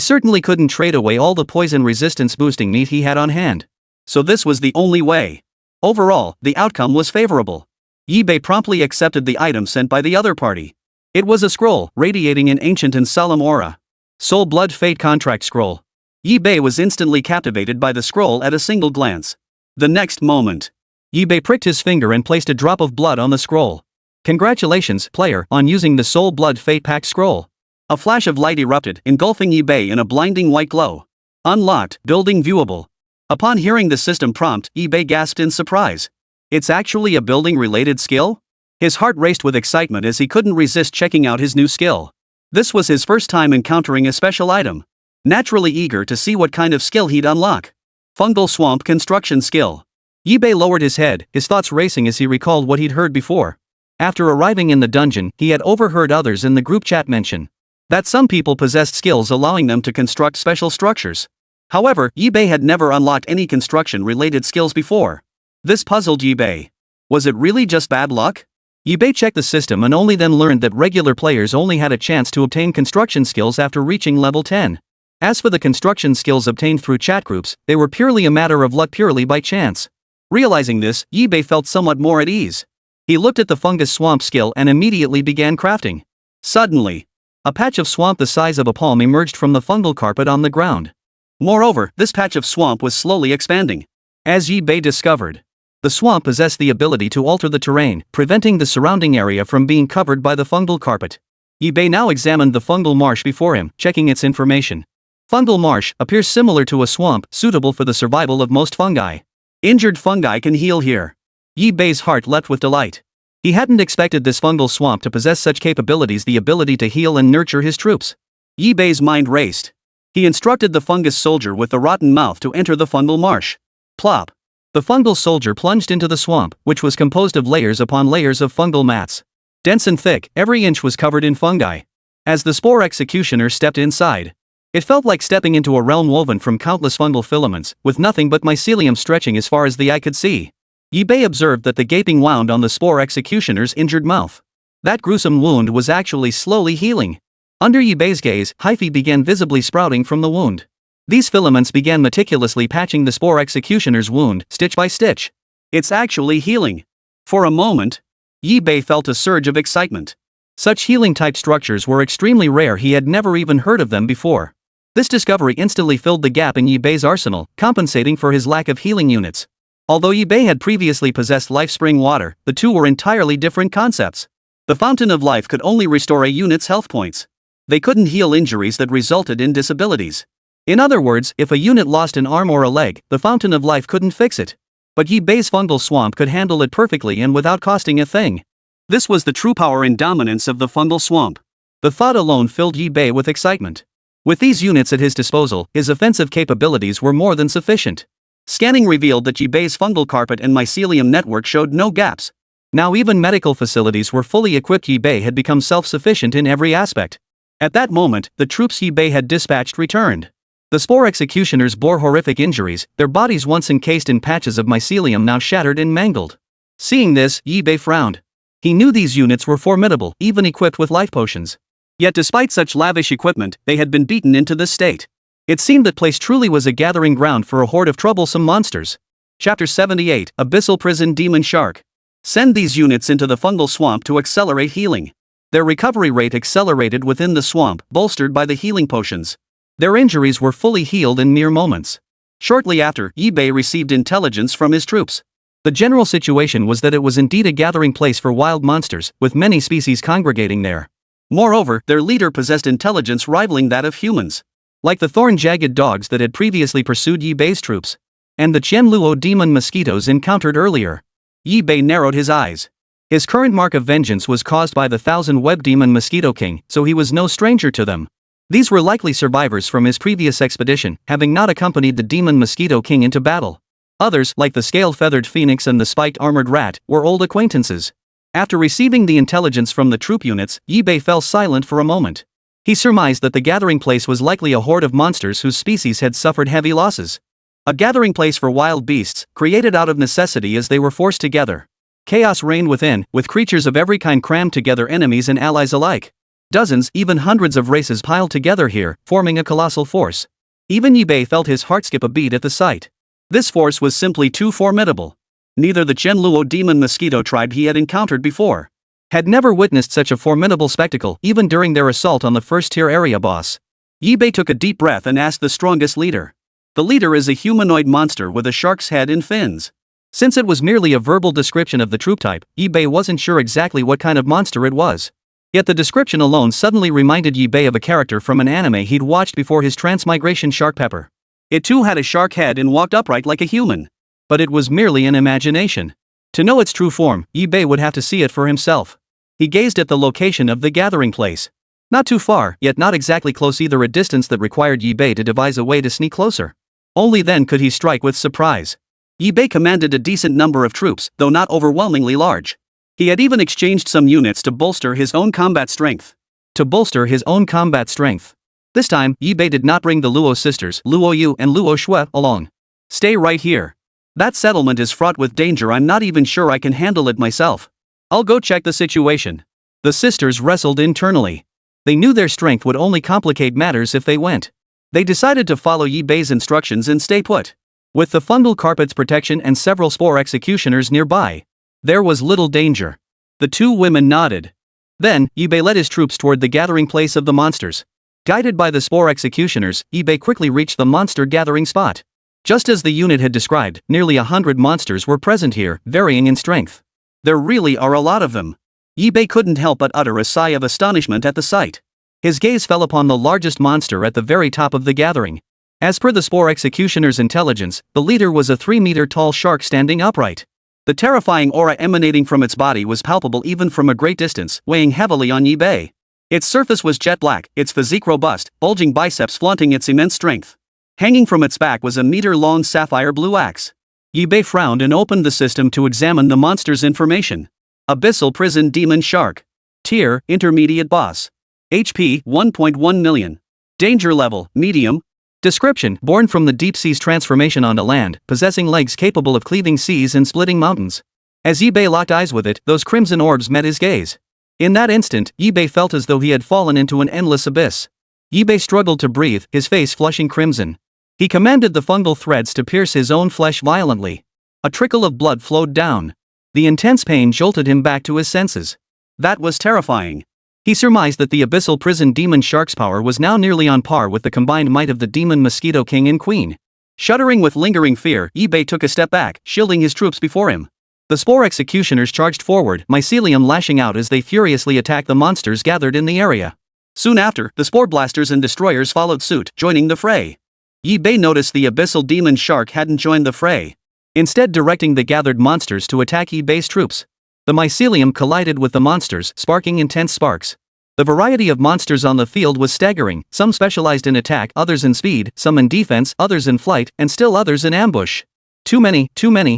certainly couldn't trade away all the poison resistance boosting meat he had on hand. So this was the only way. Overall, the outcome was favorable. Yi-Bei promptly accepted the item sent by the other party. It was a scroll, radiating an ancient and solemn aura. Soul Blood Fate Contract Scroll. Yi-Bei was instantly captivated by the scroll at a single glance. The next moment, Yi-Bei pricked his finger and placed a drop of blood on the scroll. Congratulations, player, on using the Soul Blood Fate Pact Scroll. A flash of light erupted, engulfing Yi-Bei in a blinding white glow. Unlocked, building viewable. Upon hearing the system prompt, Yi-Bei gasped in surprise. It's actually a building-related skill? His heart raced with excitement as he couldn't resist checking out his new skill. This was his first time encountering a special item. Naturally eager to see what kind of skill he'd unlock. Fungal Swamp Construction Skill. Yi-Bei lowered his head, his thoughts racing as he recalled what he'd heard before. After arriving in the dungeon, he had overheard others in the group chat mention that some people possessed skills allowing them to construct special structures. However, Yibei had never unlocked any construction-related skills before. This puzzled Yibei. Was it really just bad luck? Yibei checked the system and only then learned that regular players only had a chance to obtain construction skills after reaching level 10. As for the construction skills obtained through chat groups, they were purely a matter of luck, purely by chance. Realizing this, Yibei felt somewhat more at ease. He looked at the fungus swamp skill and immediately began crafting. Suddenly, a patch of swamp the size of a palm emerged from the fungal carpet on the ground. Moreover, this patch of swamp was slowly expanding. As Yibei discovered, the swamp possessed the ability to alter the terrain, preventing the surrounding area from being covered by the fungal carpet. Yibei now examined the fungal marsh before him, checking its information. Fungal marsh appears similar to a swamp, suitable for the survival of most fungi. Injured fungi can heal here. Yibei's heart leapt with delight. He hadn't expected this fungal swamp to possess such capabilities, the ability to heal and nurture his troops. Yibei's mind raced. He instructed the fungus soldier with the rotten mouth to enter the fungal marsh. Plop. The fungal soldier plunged into the swamp, which was composed of layers upon layers of fungal mats. Dense and thick, every inch was covered in fungi. As the Spore Executioner stepped inside, it felt like stepping into a realm woven from countless fungal filaments, with nothing but mycelium stretching as far as the eye could see. Yibei observed that the gaping wound on the Spore Executioner's injured mouth. That gruesome wound was actually slowly healing. Under Yibei's gaze, hyphae began visibly sprouting from the wound. These filaments began meticulously patching the Spore Executioner's wound, stitch by stitch. It's actually healing. For a moment, Yibei felt a surge of excitement. Such healing-type structures were extremely rare, he had never even heard of them before. This discovery instantly filled the gap in Yibei's arsenal, compensating for his lack of healing units. Although Yibei had previously possessed life spring water, the two were entirely different concepts. The fountain of life could only restore a unit's health points. They couldn't heal injuries that resulted in disabilities. In other words, if a unit lost an arm or a leg, the fountain of life couldn't fix it. But Yibei's fungal swamp could handle it perfectly and without costing a thing. This was the true power and dominance of the fungal swamp. The thought alone filled Yibei with excitement. With these units at his disposal, his offensive capabilities were more than sufficient. Scanning revealed that Yibei's fungal carpet and mycelium network showed no gaps. Now even medical facilities were fully equipped. Yibei had become self-sufficient in every aspect. At that moment, the troops Yibei had dispatched returned. The Spore Executioners bore horrific injuries, their bodies once encased in patches of mycelium now shattered and mangled. Seeing this, Yibei frowned. He knew these units were formidable, even equipped with life potions. Yet despite such lavish equipment, they had been beaten into this state. It seemed that place truly was a gathering ground for a horde of troublesome monsters. Chapter 78, Abyssal Prison Demon Shark. Send these units into the fungal swamp to accelerate healing. Their recovery rate accelerated within the swamp, bolstered by the healing potions. Their injuries were fully healed in mere moments. Shortly after, Yibei received intelligence from his troops. The general situation was that it was indeed a gathering place for wild monsters, with many species congregating there. Moreover, their leader possessed intelligence rivaling that of humans. Like the thorn-jagged dogs that had previously pursued Yibei's troops, and the Qianluo demon mosquitoes encountered earlier. Yibei narrowed his eyes. His current mark of vengeance was caused by the 1,000-web demon mosquito king, so he was no stranger to them. These were likely survivors from his previous expedition, having not accompanied the demon mosquito king into battle. Others, like the scale-feathered phoenix and the spiked armored rat, were old acquaintances. After receiving the intelligence from the troop units, Yibei fell silent for a moment. He surmised that the gathering place was likely a horde of monsters whose species had suffered heavy losses. A gathering place for wild beasts, created out of necessity as they were forced together. Chaos reigned within, with creatures of every kind crammed together, enemies and allies alike. Dozens, even hundreds of races piled together here, forming a colossal force. Even Yibei felt his heart skip a beat at the sight. This force was simply too formidable. Neither the Qianluo demon mosquito tribe he had encountered before had never witnessed such a formidable spectacle, even during their assault on the first-tier area boss. Yibei took a deep breath and asked the strongest leader. The leader is a humanoid monster with a shark's head and fins. Since it was merely a verbal description of the troop type, Yibei wasn't sure exactly what kind of monster it was. Yet the description alone suddenly reminded Yibei of a character from an anime he'd watched before his transmigration, Shark Pepper. It too had a shark head and walked upright like a human. But it was merely an imagination. To know its true form, Yibei would have to see it for himself. He gazed at the location of the gathering place. Not too far, yet not exactly close either, a distance that required Yibei to devise a way to sneak closer. Only then could he strike with surprise. Yibei commanded a decent number of troops, though not overwhelmingly large. He had even exchanged some units to bolster his own combat strength. to bolster his own combat strength. This time, Yi-Bei did not bring the Luo sisters, Luo Yu and Luo Shui, along. Stay right here. That settlement is fraught with danger. I'm not even sure I can handle it myself. I'll go check the situation. The sisters wrestled internally. They knew their strength would only complicate matters if they went. They decided to follow Yi-Bei's instructions and stay put. With the fungal carpet's protection and several Spore Executioners nearby, there was little danger. The two women nodded. Then, Yi-Bei led his troops toward the gathering place of the monsters. Guided by the Spore Executioners, Yi-Bei quickly reached the monster gathering spot. Just as the unit had described, nearly 100 monsters were present here, varying in strength. There really are a lot of them. Yi-Bei couldn't help but utter a sigh of astonishment at the sight. His gaze fell upon the largest monster at the very top of the gathering. As per the Spore Executioner's intelligence, the leader was a 3-meter-tall shark standing upright. The terrifying aura emanating from its body was palpable even from a great distance, weighing heavily on Yi-Bei. Its surface was jet black, its physique robust, bulging biceps flaunting its immense strength. Hanging from its back was a meter-long sapphire blue axe. Yi-Bei frowned and opened the system to examine the monster's information. Abyssal Prison Demon Shark. Tier, Intermediate Boss. HP, 1.1 million. Danger Level, Medium. Description: born from the deep sea's transformation onto land, possessing legs capable of cleaving seas and splitting mountains. As Yi-Bei locked eyes with it, those crimson orbs met his gaze. In that instant, Yi-Bei felt as though he had fallen into an endless abyss. Yi-Bei struggled to breathe, his face flushing crimson. He commanded the fungal threads to pierce his own flesh violently. A trickle of blood flowed down. The intense pain jolted him back to his senses. That was terrifying. He surmised that the abyssal prison demon shark's power was now nearly on par with the combined might of the demon mosquito king and queen. Shuddering with lingering fear, Yi-Bei took a step back, shielding his troops before him. The Spore Executioners charged forward, mycelium lashing out as they furiously attacked the monsters gathered in the area. Soon after, the Spore Blasters and Destroyers followed suit, joining the fray. Yi-Bei noticed the abyssal demon shark hadn't joined the fray, instead directing the gathered monsters to attack Yi-Bei's troops. The mycelium collided with the monsters, sparking intense sparks. The variety of monsters on the field was staggering, some specialized in attack, others in speed, some in defense, others in flight, and still others in ambush. Too many,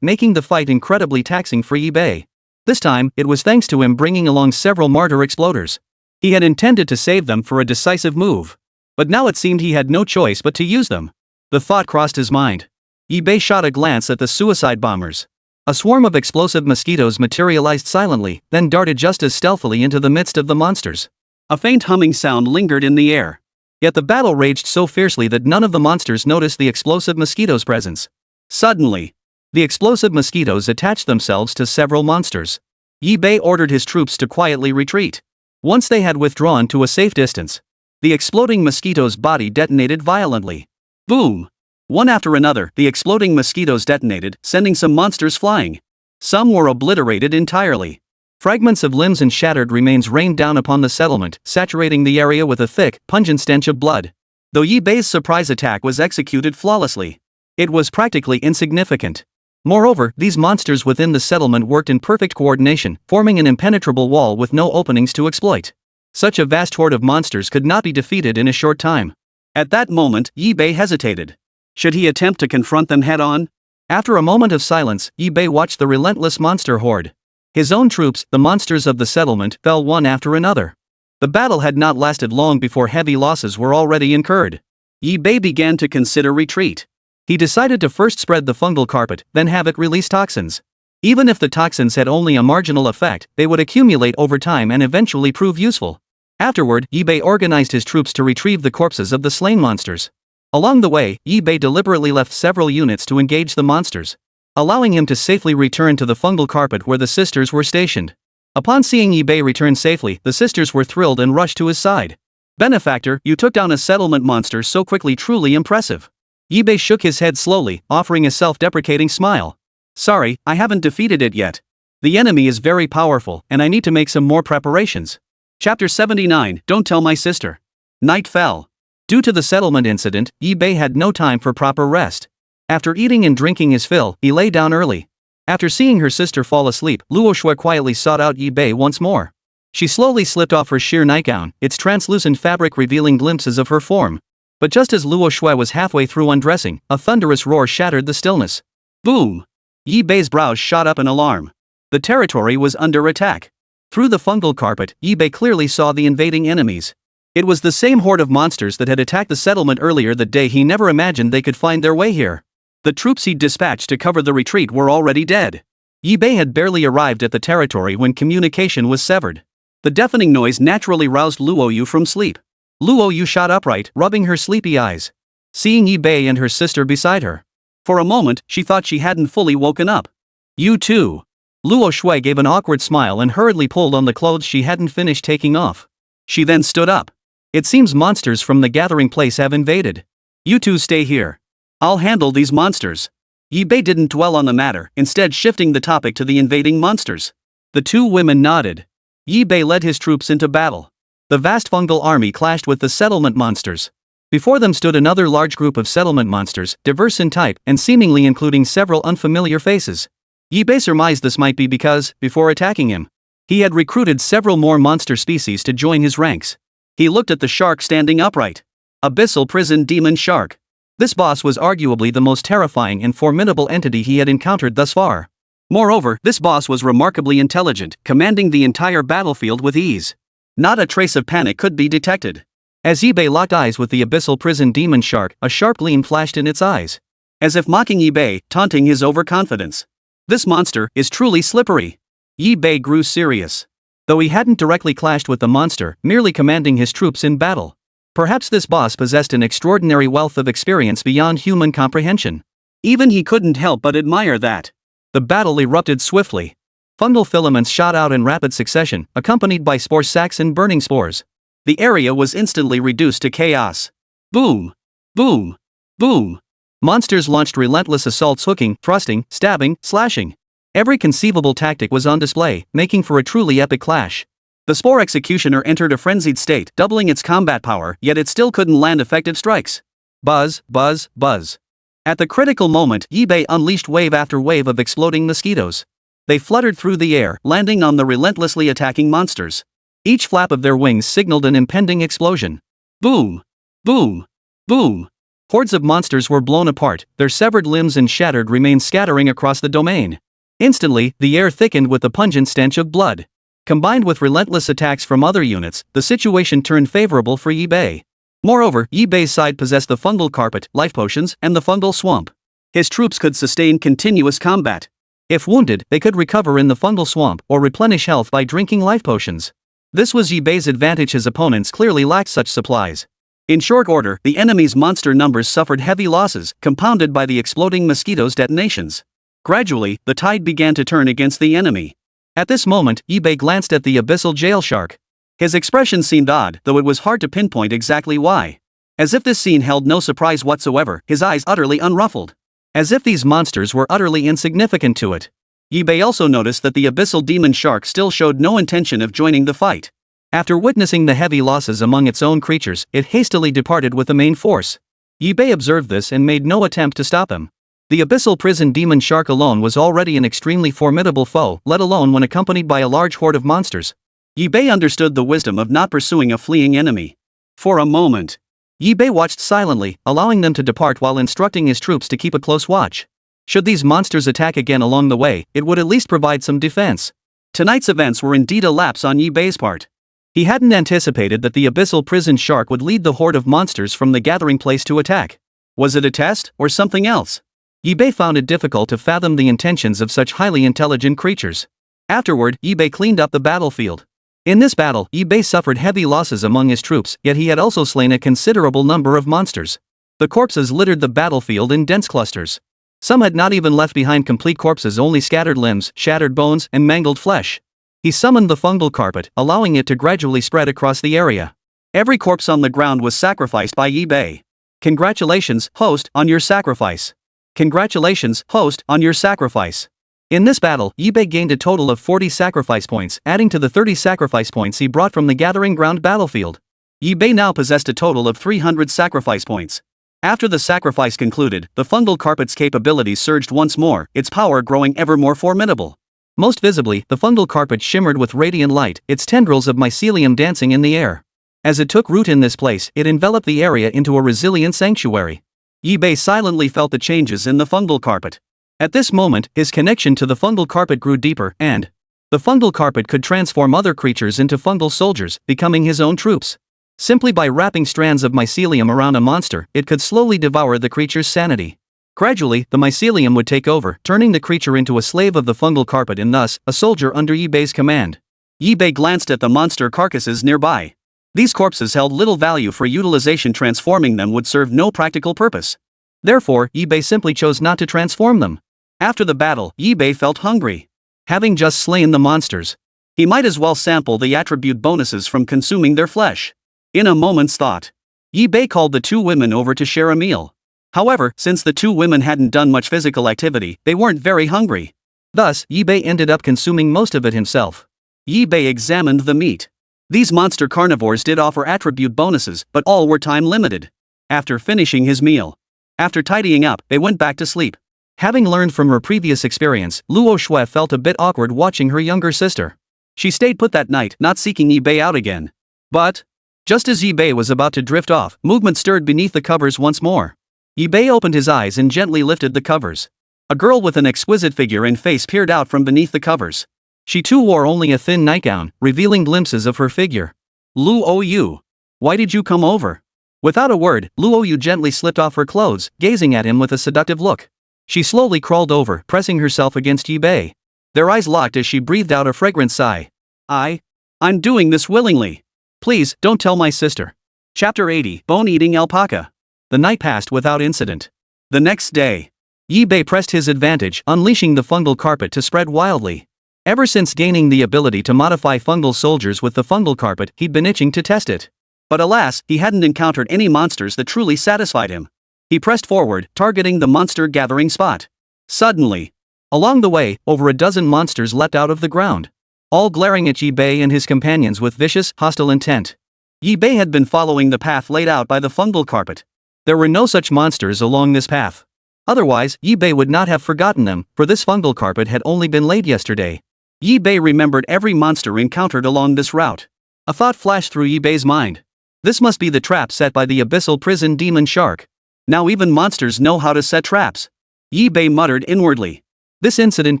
making the fight incredibly taxing for Yi-Bei. This time, it was thanks to him bringing along several martyr exploders. He had intended to save them for a decisive move. But now it seemed he had no choice but to use them. The thought crossed his mind. Yi-Bei shot a glance at the suicide bombers. A swarm of explosive mosquitoes materialized silently, then darted just as stealthily into the midst of the monsters. A faint humming sound lingered in the air. Yet the battle raged so fiercely that none of the monsters noticed the explosive mosquitoes' presence. Suddenly, the explosive mosquitoes attached themselves to several monsters. Yi-Bei ordered his troops to quietly retreat. Once they had withdrawn to a safe distance, the exploding mosquito's body detonated violently. Boom! One after another, the exploding mosquitoes detonated, sending some monsters flying. Some were obliterated entirely. Fragments of limbs and shattered remains rained down upon the settlement, saturating the area with a thick, pungent stench of blood. Though Yi-Bei's surprise attack was executed flawlessly, it was practically insignificant. Moreover, these monsters within the settlement worked in perfect coordination, forming an impenetrable wall with no openings to exploit. Such a vast horde of monsters could not be defeated in a short time. At that moment, Yi-Bei hesitated. Should he attempt to confront them head-on? After a moment of silence, Yi-Bei watched the relentless monster horde. His own troops, the monsters of the settlement, fell one after another. The battle had not lasted long before heavy losses were already incurred. Yi-Bei began to consider retreat. He decided to first spread the fungal carpet, then have it release toxins. Even if the toxins had only a marginal effect, they would accumulate over time and eventually prove useful. Afterward, Yi-Bei organized his troops to retrieve the corpses of the slain monsters. Along the way, Yi-Bei deliberately left several units to engage the monsters, allowing him to safely return to the fungal carpet where the sisters were stationed. Upon seeing Yi-Bei return safely, the sisters were thrilled and rushed to his side. "Benefactor, you took down a settlement monster so quickly, truly impressive." Yi-Bei shook his head slowly, offering a self-deprecating smile. "Sorry, I haven't defeated it yet. The enemy is very powerful, and I need to make some more preparations." Chapter 79, Don't Tell My Sister. Night fell. Due to the settlement incident, Yi-Bei had no time for proper rest. After eating and drinking his fill, he lay down early. After seeing her sister fall asleep, Luo Shui quietly sought out Yi-Bei once more. She slowly slipped off her sheer nightgown, its translucent fabric revealing glimpses of her form. But just as Luo Shui was halfway through undressing, a thunderous roar shattered the stillness. Boom! Yi-Bei's brows shot up in alarm. The territory was under attack. Through the fungal carpet, Ibe clearly saw the invading enemies. It was the same horde of monsters that had attacked the settlement earlier that day. He never imagined they could find their way here. The troops he'd dispatched to cover the retreat were already dead. Ibe had barely arrived at the territory when communication was severed. The deafening noise naturally roused Luoyu from sleep. Luoyu shot upright, rubbing her sleepy eyes. Seeing Ibe and her sister beside her. For a moment, she thought she hadn't fully woken up. You too. Luo Shui gave an awkward smile and hurriedly pulled on the clothes she hadn't finished taking off. She then stood up. It seems monsters from the gathering place have invaded. You two stay here. I'll handle these monsters. Ibe didn't dwell on the matter, instead shifting the topic to the invading monsters. The two women nodded. Ibe led his troops into battle. The vast fungal army clashed with the settlement monsters. Before them stood another large group of settlement monsters, diverse in type and seemingly including several unfamiliar faces. Ibe surmised this might be because, before attacking him, he had recruited several more monster species to join his ranks. He looked at the shark standing upright. Abyssal Prison Demon Shark. This boss was arguably the most terrifying and formidable entity he had encountered thus far. Moreover, this boss was remarkably intelligent, commanding the entire battlefield with ease. Not a trace of panic could be detected. As Ibe locked eyes with the Abyssal Prison Demon Shark, a sharp gleam flashed in its eyes. As if mocking Ibe, taunting his overconfidence. This monster is truly slippery. Ibe grew serious. Though he hadn't directly clashed with the monster, merely commanding his troops in battle. Perhaps this boss possessed an extraordinary wealth of experience beyond human comprehension. Even he couldn't help but admire that. The battle erupted swiftly. Fungal filaments shot out in rapid succession, accompanied by spore sacs and burning spores. The area was instantly reduced to chaos. Boom! Boom! Boom! Monsters launched relentless assaults, hooking, thrusting, stabbing, slashing. Every conceivable tactic was on display, making for a truly epic clash. The Spore Executioner entered a frenzied state, doubling its combat power, yet it still couldn't land effective strikes. Buzz, buzz, buzz. At the critical moment, Ibe unleashed wave after wave of exploding mosquitoes. They fluttered through the air, landing on the relentlessly attacking monsters. Each flap of their wings signaled an impending explosion. Boom! Boom! Boom! Hordes of monsters were blown apart, their severed limbs and shattered remains scattering across the domain. Instantly, the air thickened with the pungent stench of blood. Combined with relentless attacks from other units, the situation turned favorable for Ibe. Moreover, Ibe's side possessed the fungal carpet, life potions, and the fungal swamp. His troops could sustain continuous combat. If wounded, they could recover in the fungal swamp or replenish health by drinking life potions. This was Ibe's advantage. His opponents clearly lacked such supplies. In short order, the enemy's monster numbers suffered heavy losses, compounded by the exploding mosquitoes' detonations. Gradually, the tide began to turn against the enemy. At this moment, Ibe glanced at the abyssal jail shark. His expression seemed odd, though it was hard to pinpoint exactly why. As if this scene held no surprise whatsoever, his eyes utterly unruffled. As if these monsters were utterly insignificant to it. Ibe also noticed that the abyssal demon shark still showed no intention of joining the fight. After witnessing the heavy losses among its own creatures, it hastily departed with the main force. Ibe observed this and made no attempt to stop him. The abyssal prison demon shark alone was already an extremely formidable foe, let alone when accompanied by a large horde of monsters. Ibe understood the wisdom of not pursuing a fleeing enemy. For a moment, Ibe watched silently, allowing them to depart while instructing his troops to keep a close watch. Should these monsters attack again along the way, it would at least provide some defense. Tonight's events were indeed a lapse on Ibe's part. He hadn't anticipated that the abyssal prison shark would lead the horde of monsters from the gathering place to attack. Was it a test, or something else? Ibe found it difficult to fathom the intentions of such highly intelligent creatures. Afterward, Ibe cleaned up the battlefield. In this battle, Ibe suffered heavy losses among his troops, yet he had also slain a considerable number of monsters. The corpses littered the battlefield in dense clusters. Some had not even left behind complete corpses, only scattered limbs, shattered bones, and mangled flesh. He summoned the fungal carpet, allowing it to gradually spread across the area. Every corpse on the ground was sacrificed by Ibe. Congratulations, host, on your sacrifice. Congratulations, host, on your sacrifice. In this battle, Ibe gained a total of 40 sacrifice points, adding to the 30 sacrifice points he brought from the gathering ground battlefield. Ibe now possessed a total of 300 sacrifice points. After the sacrifice concluded, the fungal carpet's capabilities surged once more, its power growing ever more formidable. Most visibly, the fungal carpet shimmered with radiant light, its tendrils of mycelium dancing in the air. As it took root in this place, it enveloped the area into a resilient sanctuary. Ibe silently felt the changes in the fungal carpet. At this moment, his connection to the fungal carpet grew deeper, and The fungal carpet could transform other creatures into fungal soldiers, becoming his own troops. Simply by wrapping strands of mycelium around a monster, it could slowly devour the creature's sanity. Gradually, the mycelium would take over, turning the creature into a slave of the fungal carpet and thus, a soldier under Yibei's command. Yibei glanced at the monster carcasses nearby. These corpses held little value for utilization. Transforming them would serve no practical purpose. Therefore, Yibei simply chose not to transform them. After the battle, Yibei felt hungry. Having just slain the monsters, he might as well sample the attribute bonuses from consuming their flesh. In a moment's thought, Yibei called the two women over to share a meal. However, since the two women hadn't done much physical activity, they weren't very hungry. Thus, Yibei ended up consuming most of it himself. Yibei examined the meat. These monster carnivores did offer attribute bonuses, but all were time limited. After finishing his meal, after tidying up, they went back to sleep. Having learned from her previous experience, Luo Shui felt a bit awkward watching her younger sister. She stayed put that night, not seeking Yibei out again. But just as Yibei was about to drift off, movement stirred beneath the covers once more. Yibei opened his eyes and gently lifted the covers. A girl with an exquisite figure and face peered out from beneath the covers. She too wore only a thin nightgown, revealing glimpses of her figure. Luo Yu, why did you come over? Without a word, Luo Yu gently slipped off her clothes, gazing at him with a seductive look. She slowly crawled over, pressing herself against Yibei. Their eyes locked as she breathed out a fragrant sigh. I'm doing this willingly. Please, don't tell my sister. Chapter 80, Bone-Eating Alpaca. The night passed without incident. The next day, Yibei pressed his advantage, unleashing the fungal carpet to spread wildly. Ever since gaining the ability to modify fungal soldiers with the fungal carpet, he'd been itching to test it. But alas, he hadn't encountered any monsters that truly satisfied him. He pressed forward, targeting the monster gathering spot. Suddenly, along the way, over a dozen monsters leapt out of the ground, all glaring at Yibei and his companions with vicious, hostile intent. Yibei had been following the path laid out by the fungal carpet. There were no such monsters along this path. Otherwise, Yibei would not have forgotten them, for this fungal carpet had only been laid yesterday. Yibei remembered every monster encountered along this route. A thought flashed through Yibei's mind. This must be the trap set by the abyssal prison demon shark. Now even monsters know how to set traps. Yibei muttered inwardly. This incident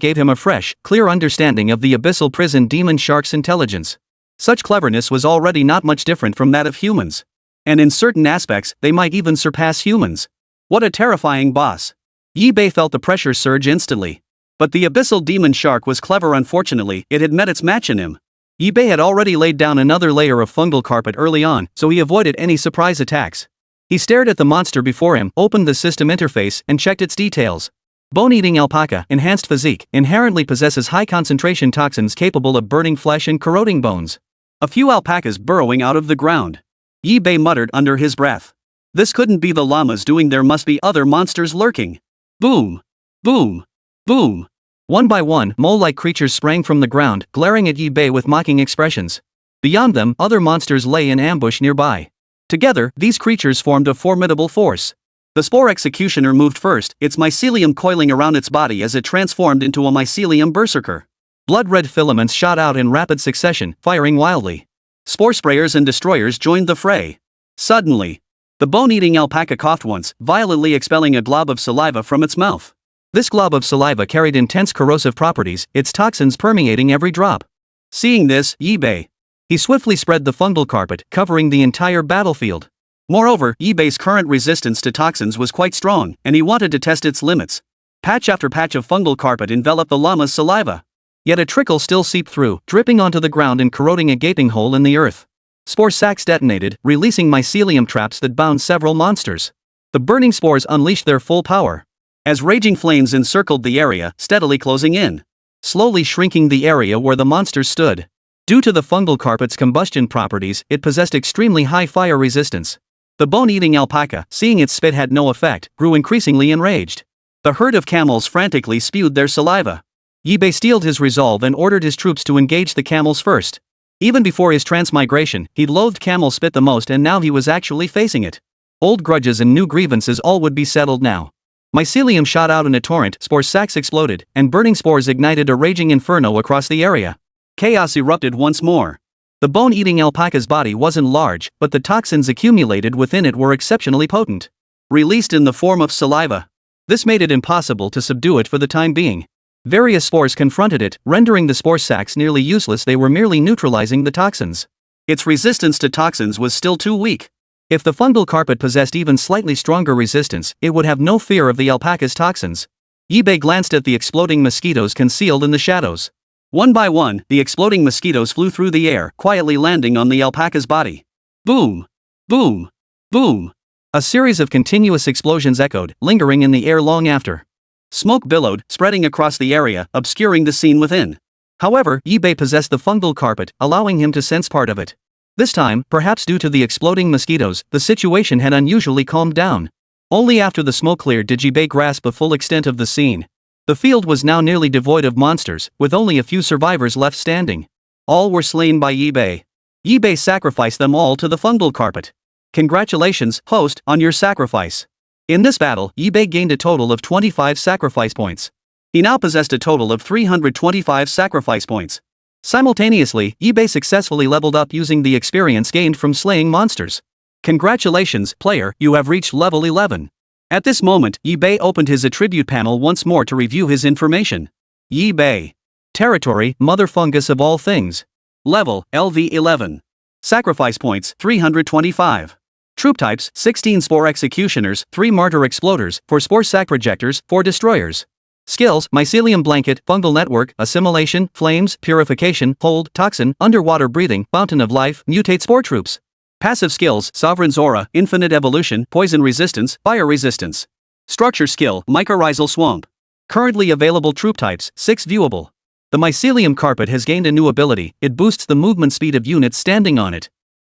gave him a fresh, clear understanding of the abyssal prison demon shark's intelligence. Such cleverness was already not much different from that of humans. And in certain aspects, they might even surpass humans. What a terrifying boss. Yibei felt the pressure surge instantly. But the abyssal demon shark was clever. Unfortunately, it had met its match in him. Yibei had already laid down another layer of fungal carpet early on, so he avoided any surprise attacks. He stared at the monster before him, opened the system interface, and checked its details. Bone-eating alpaca, enhanced physique, inherently possesses high concentration toxins capable of burning flesh and corroding bones. A few alpacas burrowing out of the ground. Yibei muttered under his breath. This couldn't be the llamas doing. There must be other monsters lurking. Boom! Boom! Boom! One by one, mole-like creatures sprang from the ground, glaring at Yibei with mocking expressions. Beyond them, other monsters lay in ambush nearby. Together, these creatures formed a formidable force. The Spore Executioner moved first, its mycelium coiling around its body as it transformed into a mycelium berserker. Blood-red filaments shot out in rapid succession, firing wildly. Spore sprayers and destroyers joined the fray. Suddenly, the bone-eating alpaca coughed once, violently expelling a glob of saliva from its mouth. This glob of saliva carried intense corrosive properties, its toxins permeating every drop. Seeing this, Yibei. He swiftly spread the fungal carpet, covering the entire battlefield. Moreover, Yibei's current resistance to toxins was quite strong, and he wanted to test its limits. Patch after patch of fungal carpet enveloped the llama's saliva. Yet a trickle still seeped through, dripping onto the ground and corroding a gaping hole in the earth. Spore sacs detonated, releasing mycelium traps that bound several monsters. The burning spores unleashed their full power. As raging flames encircled the area, steadily closing in. Slowly shrinking the area where the monsters stood. Due to the fungal carpet's combustion properties, it possessed extremely high fire resistance. The bone-eating alpaca, seeing its spit had no effect, grew increasingly enraged. The herd of camels frantically spewed their saliva. Yibei steeled his resolve and ordered his troops to engage the camels first. Even before his transmigration, he loathed camel spit the most, and now he was actually facing it. Old grudges and new grievances, all would be settled now. Mycelium shot out in a torrent, spore sacs exploded, and burning spores ignited a raging inferno across the area. Chaos erupted once more. The bone-eating alpaca's body wasn't large, but the toxins accumulated within it were exceptionally potent. Released in the form of saliva. This made it impossible to subdue it for the time being. Various spores confronted it, rendering the spore sacs nearly useless. They were merely neutralizing the toxins. Its resistance to toxins was still too weak. If the fungal carpet possessed even slightly stronger resistance, it would have no fear of the alpaca's toxins. Ibe glanced at the exploding mosquitoes concealed in the shadows. One by one, the exploding mosquitoes flew through the air, quietly landing on the alpaca's body. Boom! Boom! Boom! A series of continuous explosions echoed, lingering in the air long after. Smoke billowed, spreading across the area, obscuring the scene within. However, Ibe possessed the fungal carpet, allowing him to sense part of it. This time, perhaps due to the exploding mosquitoes, the situation had unusually calmed down. Only after the smoke cleared did Ibe grasp the full extent of the scene. The field was now nearly devoid of monsters, with only a few survivors left standing. All were slain by Ibe. Ibe sacrificed them all to the fungal carpet. Congratulations, host, on your sacrifice. In this battle, Ibe gained a total of 25 sacrifice points. He now possessed a total of 325 sacrifice points. Simultaneously, Ibe successfully leveled up using the experience gained from slaying monsters. Congratulations, player, you have reached level 11. At this moment, Ibe opened his attribute panel once more to review his information. Ibe. Territory, Mother Fungus of all things. Level, LV11. Sacrifice points, 325. Troop types, 16 Spore Executioners, 3 Martyr Exploders, 4 Spore Sac Projectors, 4 Destroyers. Skills, Mycelium Blanket, Fungal Network, Assimilation, Flames, Purification, Hold, Toxin, Underwater Breathing, Fountain of Life, Mutate Spore Troops. Passive skills, Sovereign's Aura, Infinite Evolution, Poison Resistance, Fire Resistance. Structure skill, Mycorrhizal Swamp. Currently available troop types, 6 viewable. The Mycelium Carpet has gained a new ability, it boosts the movement speed of units standing on it.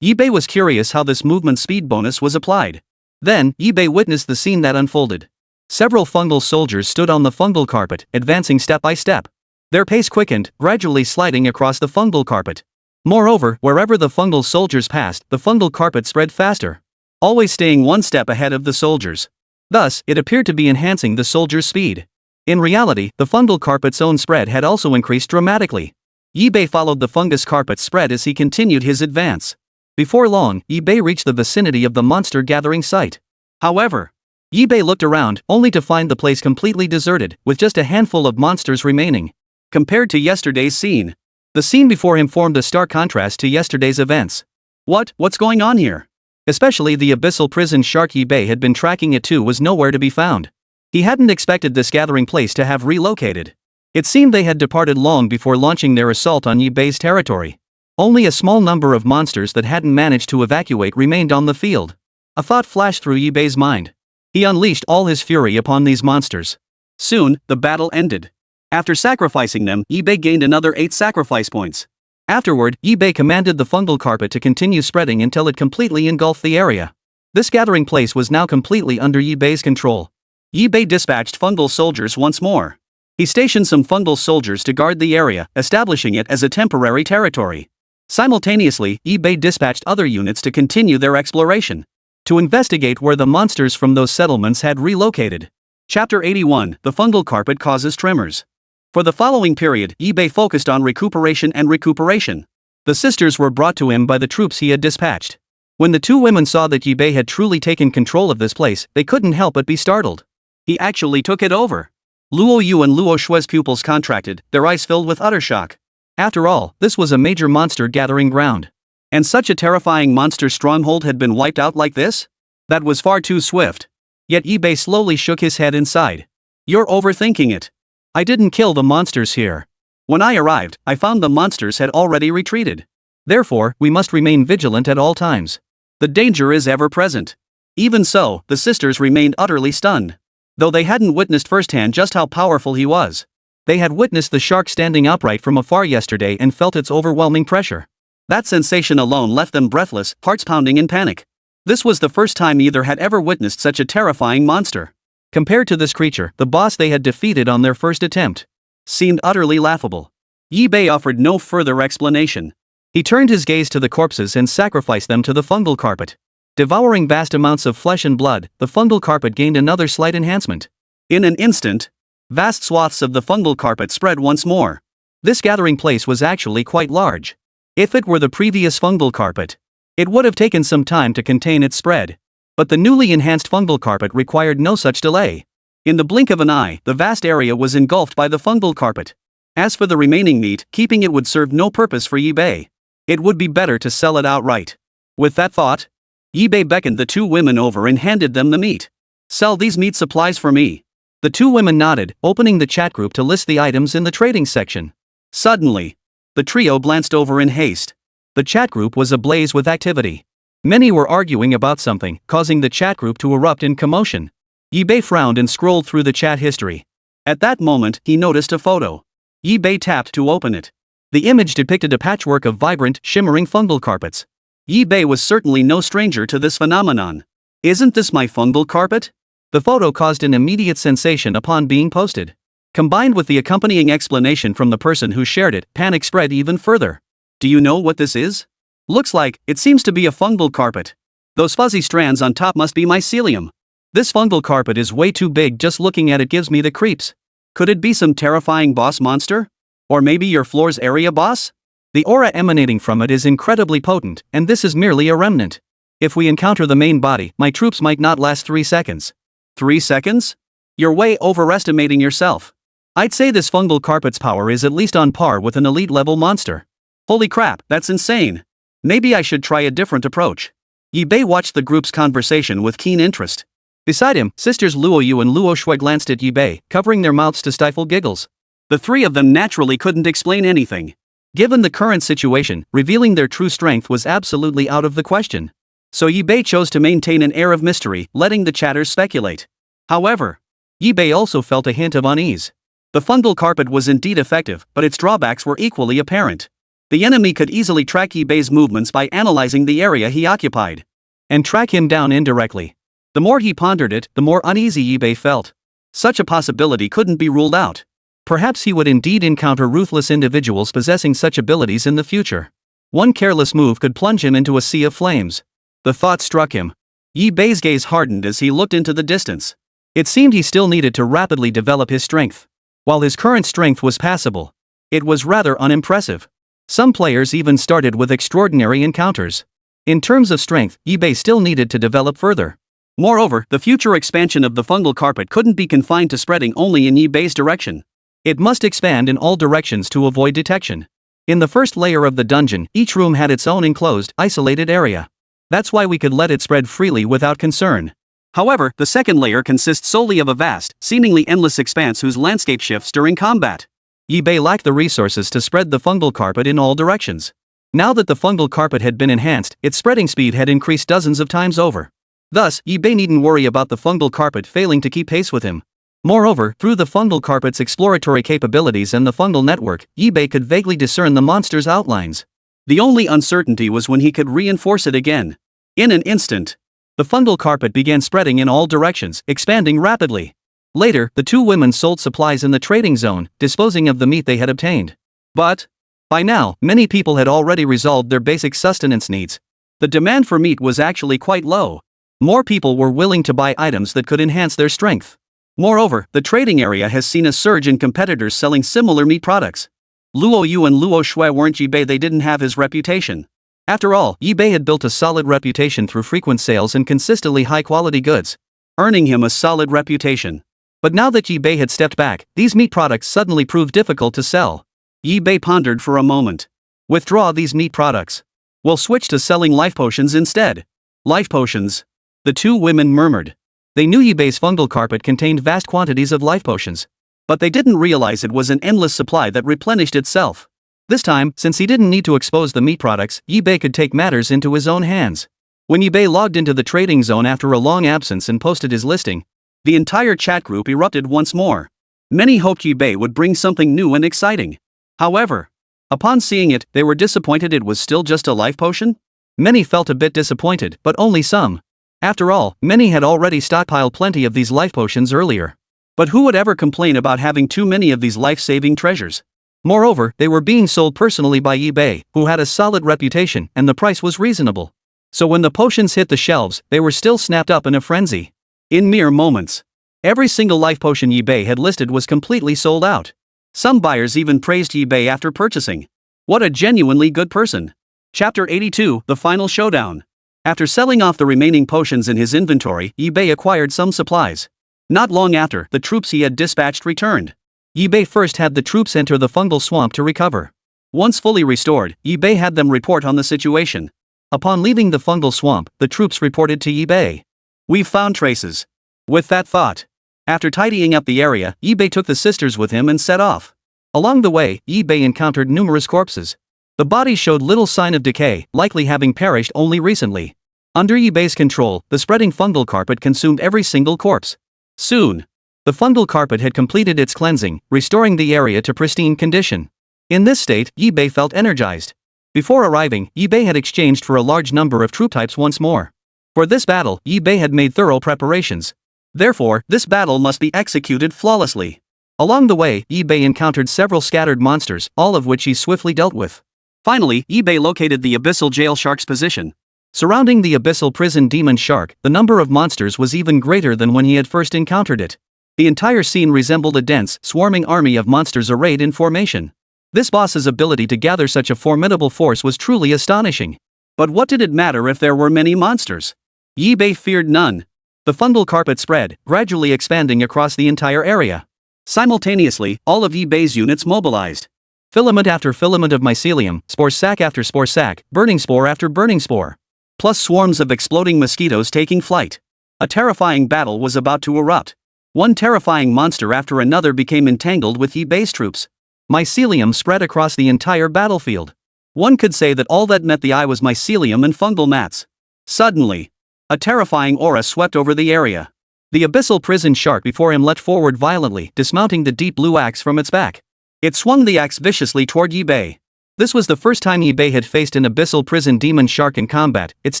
Ibe was curious how this movement speed bonus was applied. Then, Ibe witnessed the scene that unfolded. Several fungal soldiers stood on the fungal carpet, advancing step by step. Their pace quickened, gradually sliding across the fungal carpet. Moreover, wherever the fungal soldiers passed, the fungal carpet spread faster, always staying one step ahead of the soldiers. Thus, it appeared to be enhancing the soldiers' speed. In reality, the fungal carpet's own spread had also increased dramatically. Ibe followed the fungus carpet's spread as he continued his advance. Before long, Ibe reached the vicinity of the monster gathering site. However, Ibe looked around, only to find the place completely deserted, with just a handful of monsters remaining. Compared to yesterday's scene, the scene before him formed a stark contrast to yesterday's events. What's going on here? Especially the abyssal prison shark Ibe had been tracking it to was nowhere to be found. He hadn't expected this gathering place to have relocated. It seemed they had departed long before launching their assault on Ibe's territory. Only a small number of monsters that hadn't managed to evacuate remained on the field. A thought flashed through Ibe's mind. He unleashed all his fury upon these monsters. Soon, the battle ended. After sacrificing them, Ibe gained another 8 sacrifice points. Afterward, Ibe commanded the fungal carpet to continue spreading until it completely engulfed the area. This gathering place was now completely under Ibe's control. Ibe dispatched fungal soldiers once more. He stationed some fungal soldiers to guard the area, establishing it as a temporary territory. Simultaneously, Ibe dispatched other units to continue their exploration, to investigate where the monsters from those settlements had relocated. Chapter 81, The Fungal Carpet Causes Tremors. For the following period, Ibe focused on recuperation and recuperation. The sisters were brought to him by the troops he had dispatched. When the two women saw that Ibe had truly taken control of this place, they couldn't help but be startled. He actually took it over. Luo Yu and Luo Shui's pupils contracted, their eyes filled with utter shock. After all, this was a major monster gathering ground. And such a terrifying monster stronghold had been wiped out like this? That was far too swift. Yet Ibe slowly shook his head inside. You're overthinking it. I didn't kill the monsters here. When I arrived, I found the monsters had already retreated. Therefore, we must remain vigilant at all times. The danger is ever present. Even so, the sisters remained utterly stunned. Though they hadn't witnessed firsthand just how powerful he was. They had witnessed the shark standing upright from afar yesterday and felt its overwhelming pressure. That sensation alone left them breathless, hearts pounding in panic. This was the first time either had ever witnessed such a terrifying monster. Compared to this creature, the boss they had defeated on their first attempt seemed utterly laughable. Ibe offered no further explanation. He turned his gaze to the corpses and sacrificed them to the fungal carpet. Devouring vast amounts of flesh and blood, the fungal carpet gained another slight enhancement. In an instant, vast swaths of the fungal carpet spread once more. This gathering place was actually quite large. If it were the previous fungal carpet, it would have taken some time to contain its spread. But the newly enhanced fungal carpet required no such delay. In the blink of an eye, the vast area was engulfed by the fungal carpet. As for the remaining meat, keeping it would serve no purpose for eBay. It would be better to sell it outright. With that thought, eBay beckoned the two women over and handed them the meat. "Sell these meat supplies for me." The two women nodded, opening the chat group to list the items in the trading section. Suddenly, the trio glanced over in haste. The chat group was ablaze with activity. Many were arguing about something, causing the chat group to erupt in commotion. eBay frowned and scrolled through the chat history. At that moment, he noticed a photo. eBay tapped to open it. The image depicted a patchwork of vibrant, shimmering fungal carpets. eBay was certainly no stranger to this phenomenon. "Isn't this my fungal carpet?" The photo caused an immediate sensation upon being posted. Combined with the accompanying explanation from the person who shared it, panic spread even further. "Do you know what this is?" "Looks like, it seems to be a fungal carpet. Those fuzzy strands on top must be mycelium. This fungal carpet is way too big, just looking at it gives me the creeps. Could it be some terrifying boss monster? Or maybe your floor's area boss? The aura emanating from it is incredibly potent, and this is merely a remnant. If we encounter the main body, my troops might not last 3 seconds. 3 seconds? You're way overestimating yourself. I'd say this fungal carpet's power is at least on par with an elite level monster. Holy crap, that's insane. Maybe I should try a different approach." eBay watched the group's conversation with keen interest. Beside him, sisters Luo Yu and Luo Shui glanced at eBay, covering their mouths to stifle giggles. The three of them naturally couldn't explain anything. Given the current situation, revealing their true strength was absolutely out of the question. So eBay chose to maintain an air of mystery, letting the chatters speculate. However, eBay also felt a hint of unease. The fungal carpet was indeed effective, but its drawbacks were equally apparent. The enemy could easily track eBay's movements by analyzing the area he occupied. And track him down indirectly. The more he pondered it, the more uneasy eBay felt. Such a possibility couldn't be ruled out. Perhaps he would indeed encounter ruthless individuals possessing such abilities in the future. One careless move could plunge him into a sea of flames. The thought struck him. eBay's gaze hardened as he looked into the distance. It seemed he still needed to rapidly develop his strength. While his current strength was passable, it was rather unimpressive. Some players even started with extraordinary encounters. In terms of strength, eBay still needed to develop further. Moreover, the future expansion of the fungal carpet couldn't be confined to spreading only in eBay's direction. It must expand in all directions to avoid detection. In the first layer of the dungeon, each room had its own enclosed, isolated area. That's why we could let it spread freely without concern. However, the second layer consists solely of a vast, seemingly endless expanse whose landscape shifts during combat. eBay lacked the resources to spread the fungal carpet in all directions. Now that the fungal carpet had been enhanced, its spreading speed had increased dozens of times over. Thus, eBay needn't worry about the fungal carpet failing to keep pace with him. Moreover, through the fungal carpet's exploratory capabilities and the fungal network, eBay could vaguely discern the monster's outlines. The only uncertainty was when he could reinforce it again. In an instant, the fungal carpet began spreading in all directions, expanding rapidly. Later, the two women sold supplies in the trading zone, disposing of the meat they had obtained. But, by now, many people had already resolved their basic sustenance needs. The demand for meat was actually quite low. More people were willing to buy items that could enhance their strength. Moreover, the trading area has seen a surge in competitors selling similar meat products. Luo Yu and Luo Shui weren't eBay, they didn't have his reputation. After all, eBay had built a solid reputation through frequent sales and consistently high-quality goods, earning him a solid reputation. But now that eBay had stepped back, these meat products suddenly proved difficult to sell. eBay pondered for a moment. Withdraw these meat products. We'll switch to selling life potions instead. Life potions. The two women murmured. They knew eBay's fungal carpet contained vast quantities of life potions. But they didn't realize it was an endless supply that replenished itself. This time, since he didn't need to expose the meat products, eBay could take matters into his own hands. When eBay logged into the trading zone after a long absence and posted his listing, the entire chat group erupted once more. Many hoped eBay would bring something new and exciting. However, upon seeing it, they were disappointed it was still just a life potion. Many felt a bit disappointed, but only some. After all, many had already stockpiled plenty of these life potions earlier. But who would ever complain about having too many of these life-saving treasures? Moreover, they were being sold personally by eBay, who had a solid reputation, and the price was reasonable. So when the potions hit the shelves, they were still snapped up in a frenzy. In mere moments, every single life potion eBay had listed was completely sold out. Some buyers even praised eBay after purchasing. What a genuinely good person. Chapter 82, The Final Showdown. After selling off the remaining potions in his inventory, eBay acquired some supplies. Not long after, the troops he had dispatched returned. Yibei first had the troops enter the fungal swamp to recover. Once fully restored, Yibei had them report on the situation. Upon leaving the fungal swamp, the troops reported to Yibei. "We've found traces." With that thought, after tidying up the area, Yibei took the sisters with him and set off. Along the way, Yibei encountered numerous corpses. The bodies showed little sign of decay, likely having perished only recently. Under Yibei's control, the spreading fungal carpet consumed every single corpse. Soon, the fungal carpet had completed its cleansing, restoring the area to pristine condition. In this state, Yibei felt energized. Before arriving, Yibei had exchanged for a large number of troop types once more. For this battle, Yibei had made thorough preparations. Therefore, this battle must be executed flawlessly. Along the way, Yibei encountered several scattered monsters, all of which he swiftly dealt with. Finally, Yibei located the abyssal jail shark's position. Surrounding the abyssal prison demon shark, the number of monsters was even greater than when he had first encountered it. The entire scene resembled a dense, swarming army of monsters arrayed in formation. This boss's ability to gather such a formidable force was truly astonishing. But what did it matter if there were many monsters? Yibei feared none. The fungal carpet spread, gradually expanding across the entire area. Simultaneously, all of Yibei's units mobilized. Filament after filament of mycelium, spore sac after spore sac, burning spore after burning spore. Plus swarms of exploding mosquitoes taking flight. A terrifying battle was about to erupt. One terrifying monster after another became entangled with Yibei's troops. Mycelium spread across the entire battlefield. One could say that all that met the eye was mycelium and fungal mats. Suddenly, a terrifying aura swept over the area. The abyssal prison shark before him leapt forward violently, dismounting the deep blue axe from its back. It swung the axe viciously toward Yibei. This was the first time Yibei had faced an abyssal prison demon shark in combat, its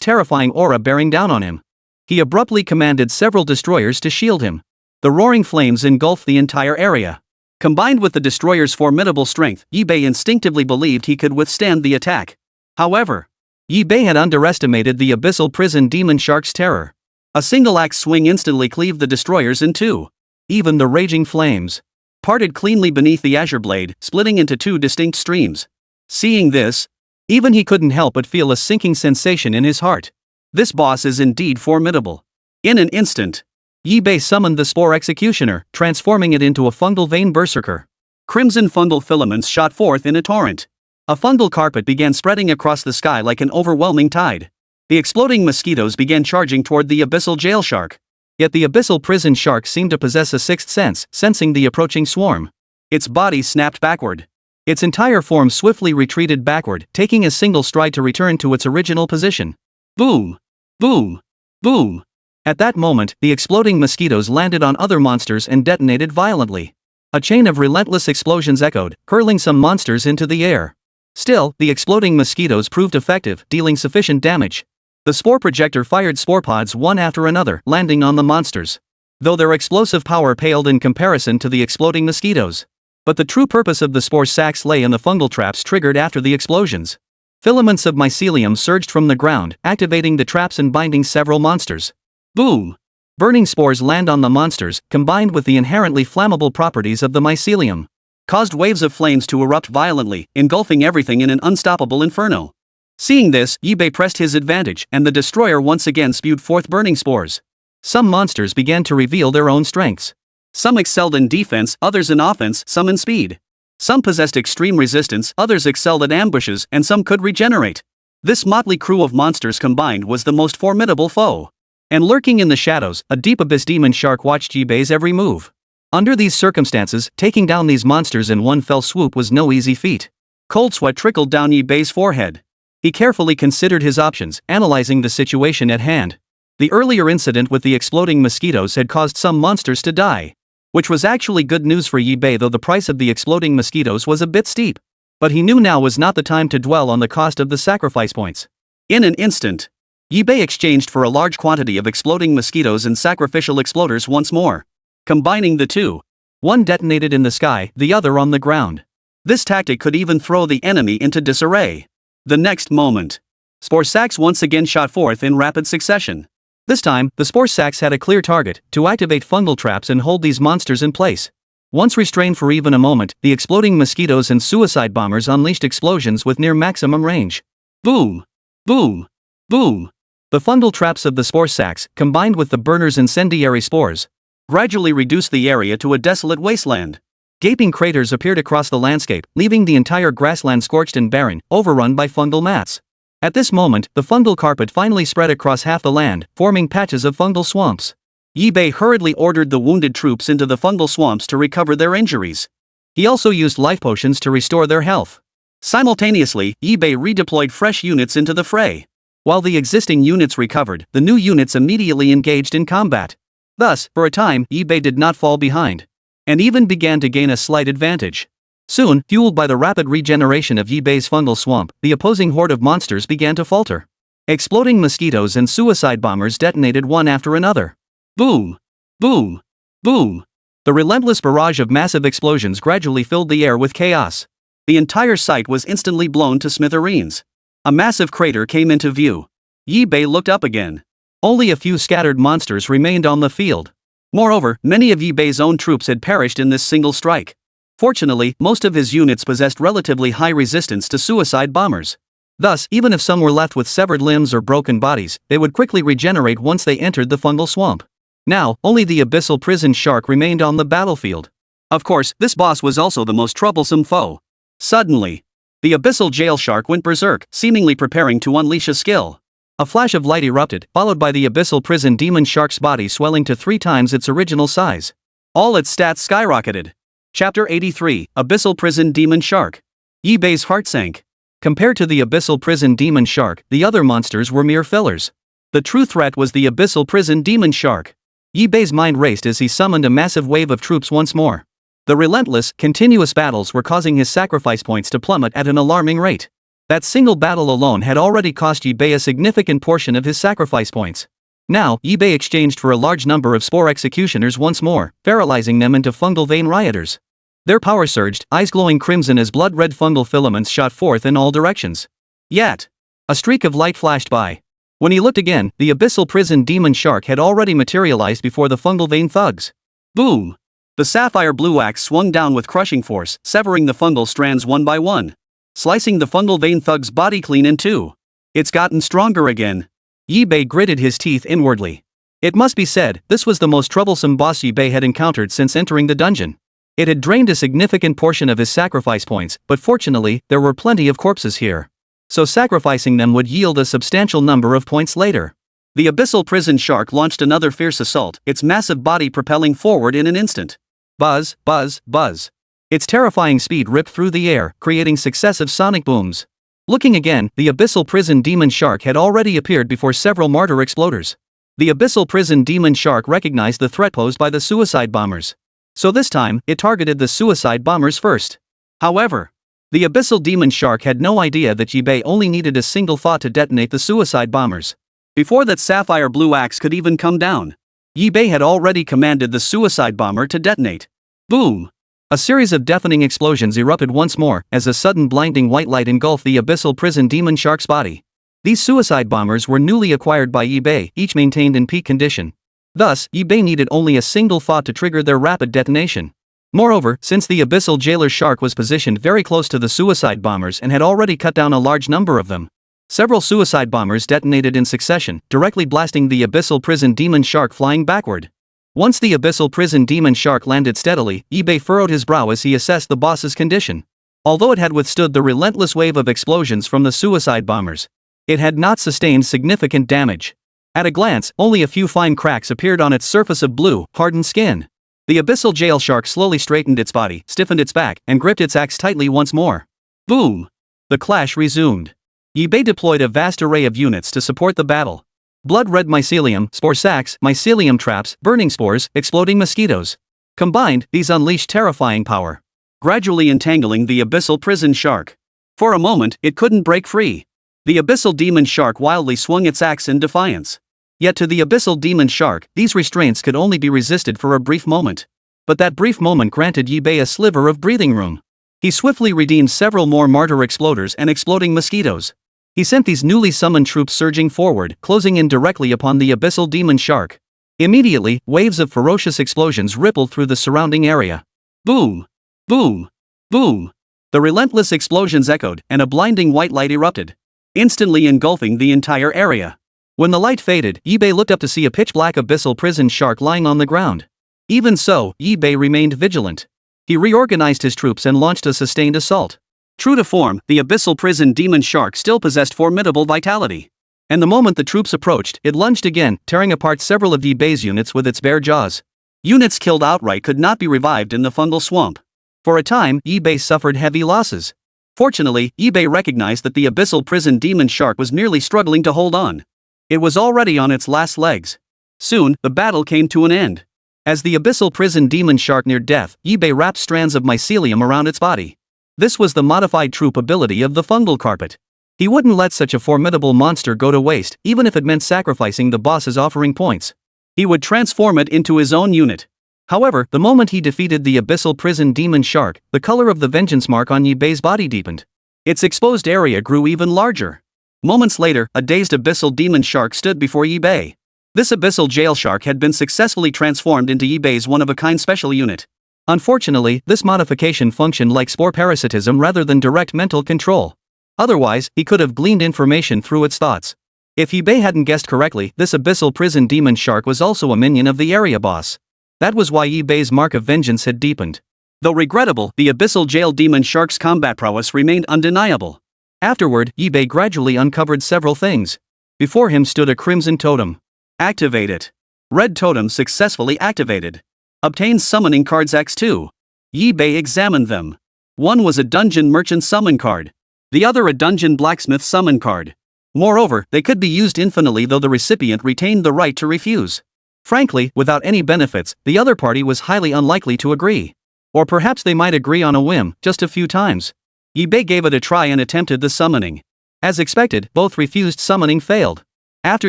terrifying aura bearing down on him. He abruptly commanded several destroyers to shield him. The roaring flames engulfed the entire area. Combined with the destroyer's formidable strength, Yibei instinctively believed he could withstand the attack. However, Yibei had underestimated the abyssal prison demon shark's terror. A single axe swing instantly cleaved the destroyers in two. Even the raging flames parted cleanly beneath the azure blade, splitting into two distinct streams. Seeing this, even he couldn't help but feel a sinking sensation in his heart. This boss is indeed formidable. In an instant, Yibei summoned the Spore Executioner, transforming it into a fungal vein berserker. Crimson fungal filaments shot forth in a torrent. A fungal carpet began spreading across the sky like an overwhelming tide. The exploding mosquitoes began charging toward the abyssal jail shark. Yet the abyssal prison shark seemed to possess a sixth sense, sensing the approaching swarm. Its body snapped backward. Its entire form swiftly retreated backward, taking a single stride to return to its original position. Boom! Boom! Boom! At that moment, the exploding mosquitoes landed on other monsters and detonated violently. A chain of relentless explosions echoed, hurling some monsters into the air. Still, the exploding mosquitoes proved effective, dealing sufficient damage. The spore projector fired spore pods one after another, landing on the monsters. Though their explosive power paled in comparison to the exploding mosquitoes. But the true purpose of the spore sacs lay in the fungal traps triggered after the explosions. Filaments of mycelium surged from the ground, activating the traps and binding several monsters. Boom! Burning spores land on the monsters, combined with the inherently flammable properties of the mycelium, caused waves of flames to erupt violently, engulfing everything in an unstoppable inferno. Seeing this, Yibei pressed his advantage, and the destroyer once again spewed forth burning spores. Some monsters began to reveal their own strengths. Some excelled in defense, others in offense, some in speed. Some possessed extreme resistance, others excelled at ambushes, and some could regenerate. This motley crew of monsters combined was the most formidable foe. And lurking in the shadows, a deep abyss demon shark watched Yibei's every move. Under these circumstances, taking down these monsters in one fell swoop was no easy feat. Cold sweat trickled down Yibei's forehead. He carefully considered his options, analyzing the situation at hand. The earlier incident with the exploding mosquitoes had caused some monsters to die. Which was actually good news for Yibei, though the price of the exploding mosquitoes was a bit steep. But he knew now was not the time to dwell on the cost of the sacrifice points. In an instant, Yibei exchanged for a large quantity of exploding mosquitoes and sacrificial exploders once more. Combining the two, one detonated in the sky, the other on the ground. This tactic could even throw the enemy into disarray. The next moment, spore sacs once again shot forth in rapid succession. This time, the spore sacs had a clear target, to activate fungal traps and hold these monsters in place. Once restrained for even a moment, the exploding mosquitoes and suicide bombers unleashed explosions with near maximum range. Boom! Boom! Boom! The fungal traps of the spore sacs, combined with the burner's incendiary spores, gradually reduced the area to a desolate wasteland. Gaping craters appeared across the landscape, leaving the entire grassland scorched and barren, overrun by fungal mats. At this moment, the fungal carpet finally spread across half the land, forming patches of fungal swamps. Yibei hurriedly ordered the wounded troops into the fungal swamps to recover their injuries. He also used life potions to restore their health. Simultaneously, Yibei redeployed fresh units into the fray. While the existing units recovered, the new units immediately engaged in combat. Thus, for a time, Yibei did not fall behind, and even began to gain a slight advantage. Soon, fueled by the rapid regeneration of Yibei's fungal swamp, the opposing horde of monsters began to falter. Exploding mosquitoes and suicide bombers detonated one after another. Boom! Boom! Boom! The relentless barrage of massive explosions gradually filled the air with chaos. The entire site was instantly blown to smithereens. A massive crater came into view. Yibei looked up again. Only a few scattered monsters remained on the field. Moreover, many of Yibei's own troops had perished in this single strike. Fortunately, most of his units possessed relatively high resistance to suicide bombers. Thus, even if some were left with severed limbs or broken bodies, they would quickly regenerate once they entered the fungal swamp. Now, only the abyssal prison shark remained on the battlefield. Of course, this boss was also the most troublesome foe. Suddenly, the abyssal jail shark went berserk, seemingly preparing to unleash a skill. A flash of light erupted, followed by the abyssal prison demon shark's body swelling to 3 times its original size. All its stats skyrocketed. Chapter 83, Abyssal Prison Demon Shark. Yibei's heart sank. Compared to the abyssal prison demon shark, the other monsters were mere fillers. The true threat was the abyssal prison demon shark. Yibei's mind raced as he summoned a massive wave of troops once more. The relentless, continuous battles were causing his sacrifice points to plummet at an alarming rate. That single battle alone had already cost Yibei a significant portion of his sacrifice points. Now, Yibei exchanged for a large number of Spore Executioners once more, paralyzing them into fungal vein rioters. Their power surged, eyes glowing crimson as blood-red fungal filaments shot forth in all directions. Yet, a streak of light flashed by. When he looked again, the abyssal prison demon shark had already materialized before the fungal vein thugs. Boom! The sapphire blue axe swung down with crushing force, severing the fungal strands one by one, slicing the fungal vein thug's body clean in two. It's gotten stronger again. Yibei gritted his teeth inwardly. It must be said, this was the most troublesome boss Yibei had encountered since entering the dungeon. It had drained a significant portion of his sacrifice points, but fortunately, there were plenty of corpses here. So sacrificing them would yield a substantial number of points later. The abyssal prison shark launched another fierce assault, its massive body propelling forward in an instant. Buzz, buzz, buzz. Its terrifying speed ripped through the air, creating successive sonic booms. Looking again, the abyssal prison demon shark had already appeared before several martyr exploders. The abyssal prison demon shark recognized the threat posed by the suicide bombers. So this time, it targeted the suicide bombers first. However, the abyssal demon shark had no idea that Yibei only needed a single thought to detonate the suicide bombers. Before that sapphire blue axe could even come down, Yibei had already commanded the suicide bomber to detonate. Boom! A series of deafening explosions erupted once more, as a sudden blinding white light engulfed the abyssal prison demon shark's body. These suicide bombers were newly acquired by Yibei, each maintained in peak condition. Thus, Yibei needed only a single thought to trigger their rapid detonation. Moreover, since the abyssal jailer shark was positioned very close to the suicide bombers and had already cut down a large number of them, several suicide bombers detonated in succession, directly blasting the abyssal prison demon shark flying backward. Once the abyssal prison demon shark landed steadily, Yibei furrowed his brow as he assessed the boss's condition. Although it had withstood the relentless wave of explosions from the suicide bombers, it had not sustained significant damage. At a glance, only a few fine cracks appeared on its surface of blue, hardened skin. The abyssal jail shark slowly straightened its body, stiffened its back, and gripped its axe tightly once more. Boom! The clash resumed. Yibei deployed a vast array of units to support the battle. Blood-red mycelium, spore sacs, mycelium traps, burning spores, exploding mosquitoes. Combined, these unleashed terrifying power, gradually entangling the abyssal prison shark. For a moment, it couldn't break free. The abyssal demon shark wildly swung its axe in defiance. Yet to the abyssal demon shark, these restraints could only be resisted for a brief moment. But that brief moment granted Yibei a sliver of breathing room. He swiftly redeemed several more martyr exploders and exploding mosquitoes. He sent these newly summoned troops surging forward, closing in directly upon the abyssal demon shark. Immediately, waves of ferocious explosions rippled through the surrounding area. Boom! Boom! Boom! The relentless explosions echoed, and a blinding white light erupted, instantly engulfing the entire area. When the light faded, Yibei looked up to see a pitch-black abyssal prison shark lying on the ground. Even so, Yi-Bei remained vigilant. He reorganized his troops and launched a sustained assault. True to form, the abyssal prison demon shark still possessed formidable vitality. And the moment the troops approached, it lunged again, tearing apart several of Yi-Bei's units with its bare jaws. Units killed outright could not be revived in the fungal swamp. For a time, Yi-Bei suffered heavy losses. Fortunately, Yi-Bei recognized that the abyssal prison demon shark was merely struggling to hold on. It was already on its last legs. Soon, the battle came to an end. As the abyssal prison demon shark neared death, Yi-Bei wrapped strands of mycelium around its body. This was the modified troop ability of the fungal carpet. He wouldn't let such a formidable monster go to waste, even if it meant sacrificing the boss's offering points. He would transform it into his own unit. However, the moment he defeated the abyssal prison demon shark, the color of the vengeance mark on Yi-Bei's body deepened. Its exposed area grew even larger. Moments later, a dazed abyssal demon shark stood before Yi-Bei. This abyssal jail shark had been successfully transformed into Yi-Bei's one-of-a-kind special unit. Unfortunately, this modification functioned like spore parasitism rather than direct mental control. Otherwise, he could have gleaned information through its thoughts. If Yi-Bei hadn't guessed correctly, this abyssal prison demon shark was also a minion of the area boss. That was why Yi-Bei's mark of vengeance had deepened. Though regrettable, the abyssal jail demon shark's combat prowess remained undeniable. Afterward, Yi-Bei gradually uncovered several things. Before him stood a crimson totem. Activate it. Red totem successfully activated. Obtained summoning cards X2. Yi-Bei examined them. One was a dungeon merchant summon card. The other a dungeon blacksmith summon card. Moreover, they could be used infinitely, though the recipient retained the right to refuse. Frankly, without any benefits, the other party was highly unlikely to agree. Or perhaps they might agree on a whim, just a few times. Yi-Bei gave it a try and attempted the summoning. As expected, both refused summoning failed. After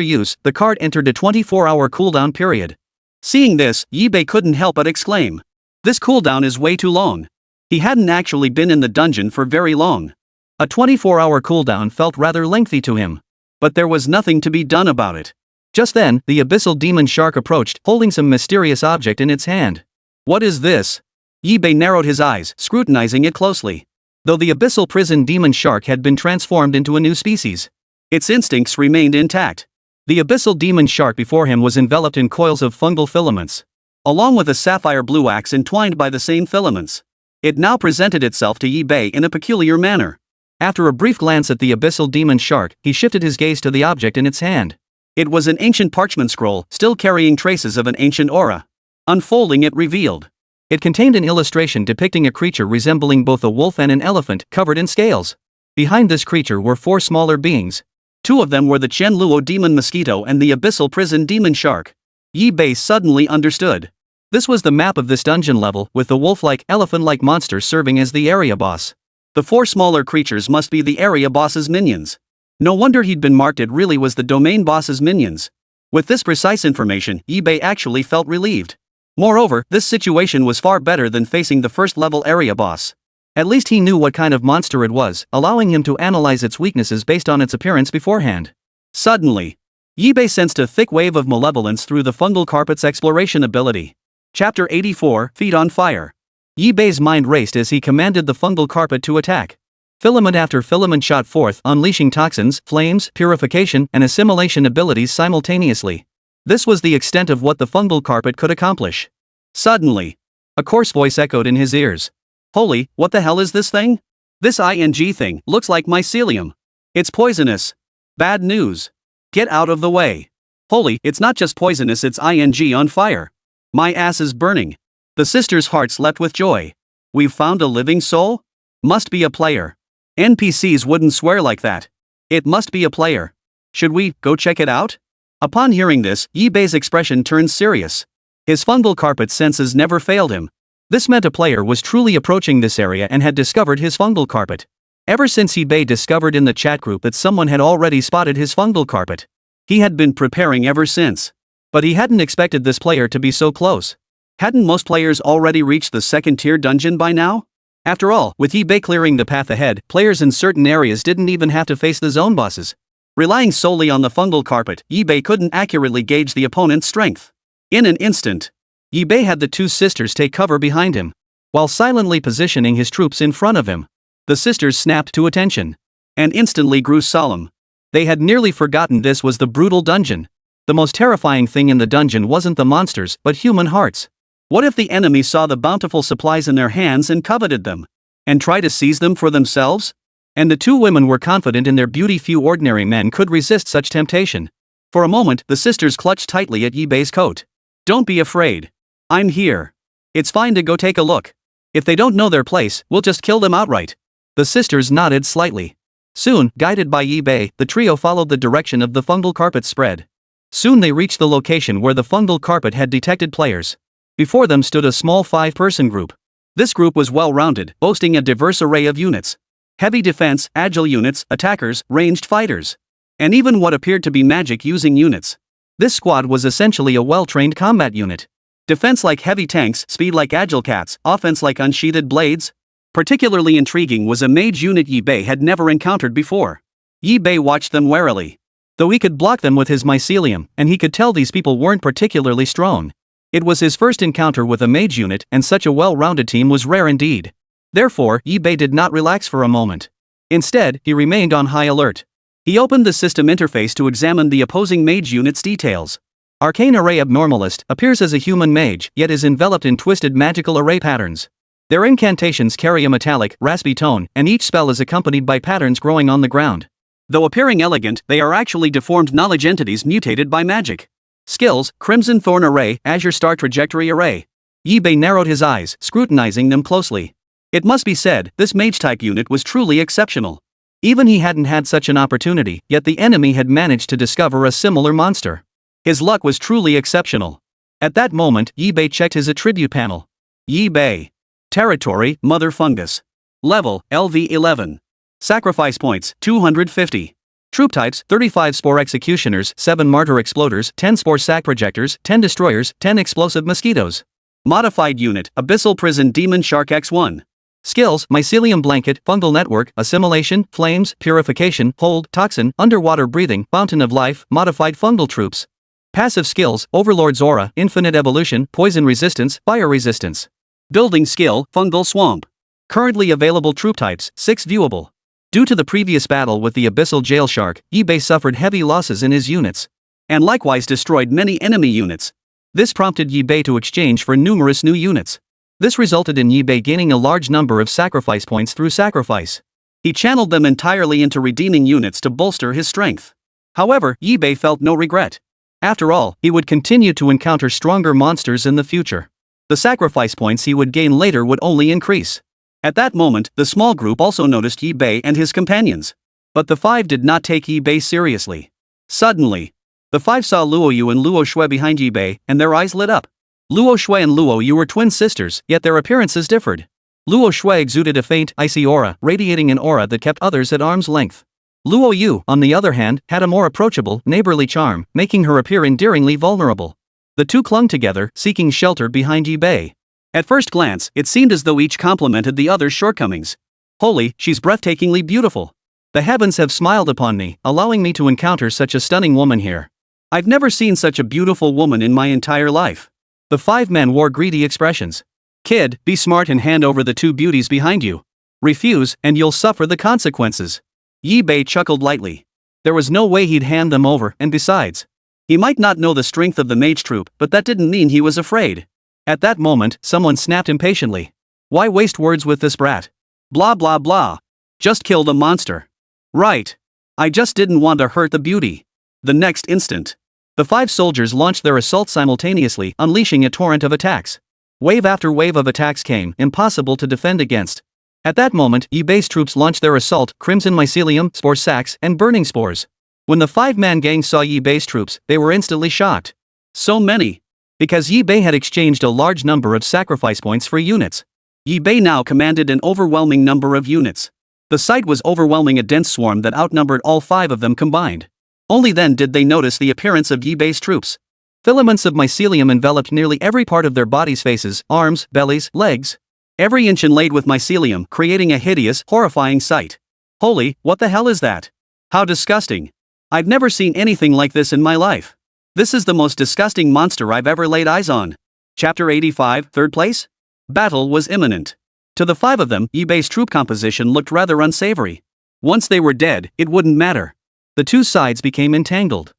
use, the card entered a 24-hour cooldown period. Seeing this, Yi-Bei couldn't help but exclaim. This cooldown is way too long. He hadn't actually been in the dungeon for very long. A 24-hour cooldown felt rather lengthy to him. But there was nothing to be done about it. Just then, the abyssal demon shark approached, holding some mysterious object in its hand. What is this? Yi-Bei narrowed his eyes, scrutinizing it closely. Though the abyssal prison demon shark had been transformed into a new species, its instincts remained intact. The abyssal demon shark before him was enveloped in coils of fungal filaments, along with a sapphire blue axe entwined by the same filaments. It now presented itself to Yi-Bei in a peculiar manner. After a brief glance at the abyssal demon shark, he shifted his gaze to the object in its hand. It was an ancient parchment scroll, still carrying traces of an ancient aura. Unfolding it revealed. It contained an illustration depicting a creature resembling both a wolf and an elephant, covered in scales. Behind this creature were 4 smaller beings. 2 of them were the Chen Luo demon mosquito and the abyssal prison demon shark. Yi-Bei suddenly understood. This was the map of this dungeon level, with the wolf-like, elephant-like monster serving as the area boss. The 4 smaller creatures must be the area boss's minions. No wonder he'd been marked. It really was the domain boss's minions. With this precise information, Yi-Bei actually felt relieved. Moreover, this situation was far better than facing the first-level area boss. At least he knew what kind of monster it was, allowing him to analyze its weaknesses based on its appearance beforehand. Suddenly, Yi-Bei sensed a thick wave of malevolence through the fungal carpet's exploration ability. Chapter 84, Feet on Fire. Yi-Bei's mind raced as he commanded the fungal carpet to attack. Filament after filament shot forth, unleashing toxins, flames, purification, and assimilation abilities simultaneously. This was the extent of what the fungal carpet could accomplish. Suddenly, a coarse voice echoed in his ears. Holy, what the hell is this thing? This ing thing looks like mycelium. It's poisonous. Bad news. Get out of the way. Holy, it's not just poisonous, it's ing on fire. My ass is burning. The sisters' hearts leapt with joy. We've found a living soul? Must be a player. NPCs wouldn't swear like that. It must be a player. Should we go check it out? Upon hearing this, Yi-Bei's expression turned serious. His fungal carpet senses never failed him. This meant a player was truly approaching this area and had discovered his fungal carpet. Ever since Yi-Bei discovered in the chat group that someone had already spotted his fungal carpet, he had been preparing ever since. But he hadn't expected this player to be so close. Hadn't most players already reached the second-tier dungeon by now? After all, with Yi-Bei clearing the path ahead, players in certain areas didn't even have to face the zone bosses. Relying solely on the fungal carpet, Yi-Bei couldn't accurately gauge the opponent's strength. In an instant, Yi-Bei had the 2 sisters take cover behind him. While silently positioning his troops in front of him, the sisters snapped to attention. And instantly grew solemn. They had nearly forgotten this was the brutal dungeon. The most terrifying thing in the dungeon wasn't the monsters, but human hearts. What if the enemy saw the bountiful supplies in their hands and coveted them? And try to seize them for themselves? And the two women were confident in their beauty. Few ordinary men could resist such temptation. For a moment, the sisters clutched tightly at Yibei's coat. Don't be afraid. I'm here. It's fine to go take a look. If they don't know their place, we'll just kill them outright. The sisters nodded slightly. Soon, guided by Yibei, the trio followed the direction of the fungal carpet's spread. Soon they reached the location where the fungal carpet had detected players. Before them stood a small 5-person group. This group was well-rounded, boasting a diverse array of units. Heavy defense, agile units, attackers, ranged fighters. And even what appeared to be magic-using units. This squad was essentially a well-trained combat unit. Defense like heavy tanks, speed like agile cats, offense like unsheathed blades. Particularly intriguing was a mage unit Yibei had never encountered before. Yibei watched them warily. Though he could block them with his mycelium, and he could tell these people weren't particularly strong. It was his first encounter with a mage unit, and such a well-rounded team was rare indeed. Therefore, Yibei did not relax for a moment. Instead, he remained on high alert. He opened the system interface to examine the opposing mage unit's details. Arcane Array Abnormalist appears as a human mage, yet is enveloped in twisted magical array patterns. Their incantations carry a metallic, raspy tone, and each spell is accompanied by patterns growing on the ground. Though appearing elegant, they are actually deformed knowledge entities mutated by magic. Skills: Crimson Thorn Array, Azure Star Trajectory Array. Yibei narrowed his eyes, scrutinizing them closely. It must be said, this mage-type unit was truly exceptional. Even he hadn't had such an opportunity, yet the enemy had managed to discover a similar monster. His luck was truly exceptional. At that moment, Yibei checked his attribute panel. Yibei. Territory: Mother Fungus. Level: LV11. Sacrifice points: 250. Troop types: 35 Spore Executioners, 7 Martyr Exploders, 10 Spore Sac Projectors, 10 Destroyers, 10 Explosive Mosquitoes. Modified unit: Abyssal Prison Demon Shark X1. Skills: Mycelium Blanket, Fungal Network, Assimilation, Flames, Purification, Hold, Toxin, Underwater Breathing, Fountain of Life, Modified Fungal Troops. Passive skills: Overlord's Aura, Infinite Evolution, Poison Resistance, Fire Resistance. Building skill: Fungal Swamp. Currently available troop types: 6 viewable. Due to the previous battle with the Abyssal Jail Shark, Yibei suffered heavy losses in his units. And likewise destroyed many enemy units. This prompted Yibei to exchange for numerous new units. This resulted in Yibei gaining a large number of sacrifice points through sacrifice. He channeled them entirely into redeeming units to bolster his strength. However, Yibei felt no regret. After all, he would continue to encounter stronger monsters in the future. The sacrifice points he would gain later would only increase. At that moment, the small group also noticed Yibei and his companions. But the 5 did not take Yibei seriously. Suddenly, the 5 saw Luo Yu and Luo Shui behind Yibei, and their eyes lit up. Luo Shui and Luo Yu were twin sisters, yet their appearances differed. Luo Shui exuded a faint, icy aura, radiating an aura that kept others at arm's length. Luo Yu, on the other hand, had a more approachable, neighborly charm, making her appear endearingly vulnerable. The two clung together, seeking shelter behind Yibei. At first glance, it seemed as though each complemented the other's shortcomings. Holy, she's breathtakingly beautiful. The heavens have smiled upon me, allowing me to encounter such a stunning woman here. I've never seen such a beautiful woman in my entire life. The 5 men wore greedy expressions. Kid, be smart and hand over the 2 beauties behind you. Refuse, and you'll suffer the consequences. Yibei chuckled lightly. There was no way he'd hand them over, and besides, he might not know the strength of the mage troop, but that didn't mean he was afraid. At that moment, someone snapped impatiently. Why waste words with this brat? Blah blah blah. Just kill the monster. Right. I just didn't want to hurt the beauty. The next instant, the 5 soldiers launched their assault simultaneously, unleashing a torrent of attacks. Wave after wave of attacks came, impossible to defend against. At that moment, Yibei's troops launched their assault: Crimson Mycelium, Spore Sacs, and Burning Spores. When the 5-man gang saw Yibei's troops, they were instantly shocked. So many. Because Yibei had exchanged a large number of sacrifice points for units. Yibei now commanded an overwhelming number of units. The sight was overwhelming, a dense swarm that outnumbered all 5 of them combined. Only then did they notice the appearance of Yibei's troops. Filaments of mycelium enveloped nearly every part of their bodies: faces, arms, bellies, legs. Every inch inlaid with mycelium, creating a hideous, horrifying sight. Holy, what the hell is that? How disgusting. I've never seen anything like this in my life. This is the most disgusting monster I've ever laid eyes on. Chapter 85, 3rd place? Battle was imminent. To the 5 of them, Yibei's troop composition looked rather unsavory. Once they were dead, it wouldn't matter. The 2 sides became entangled.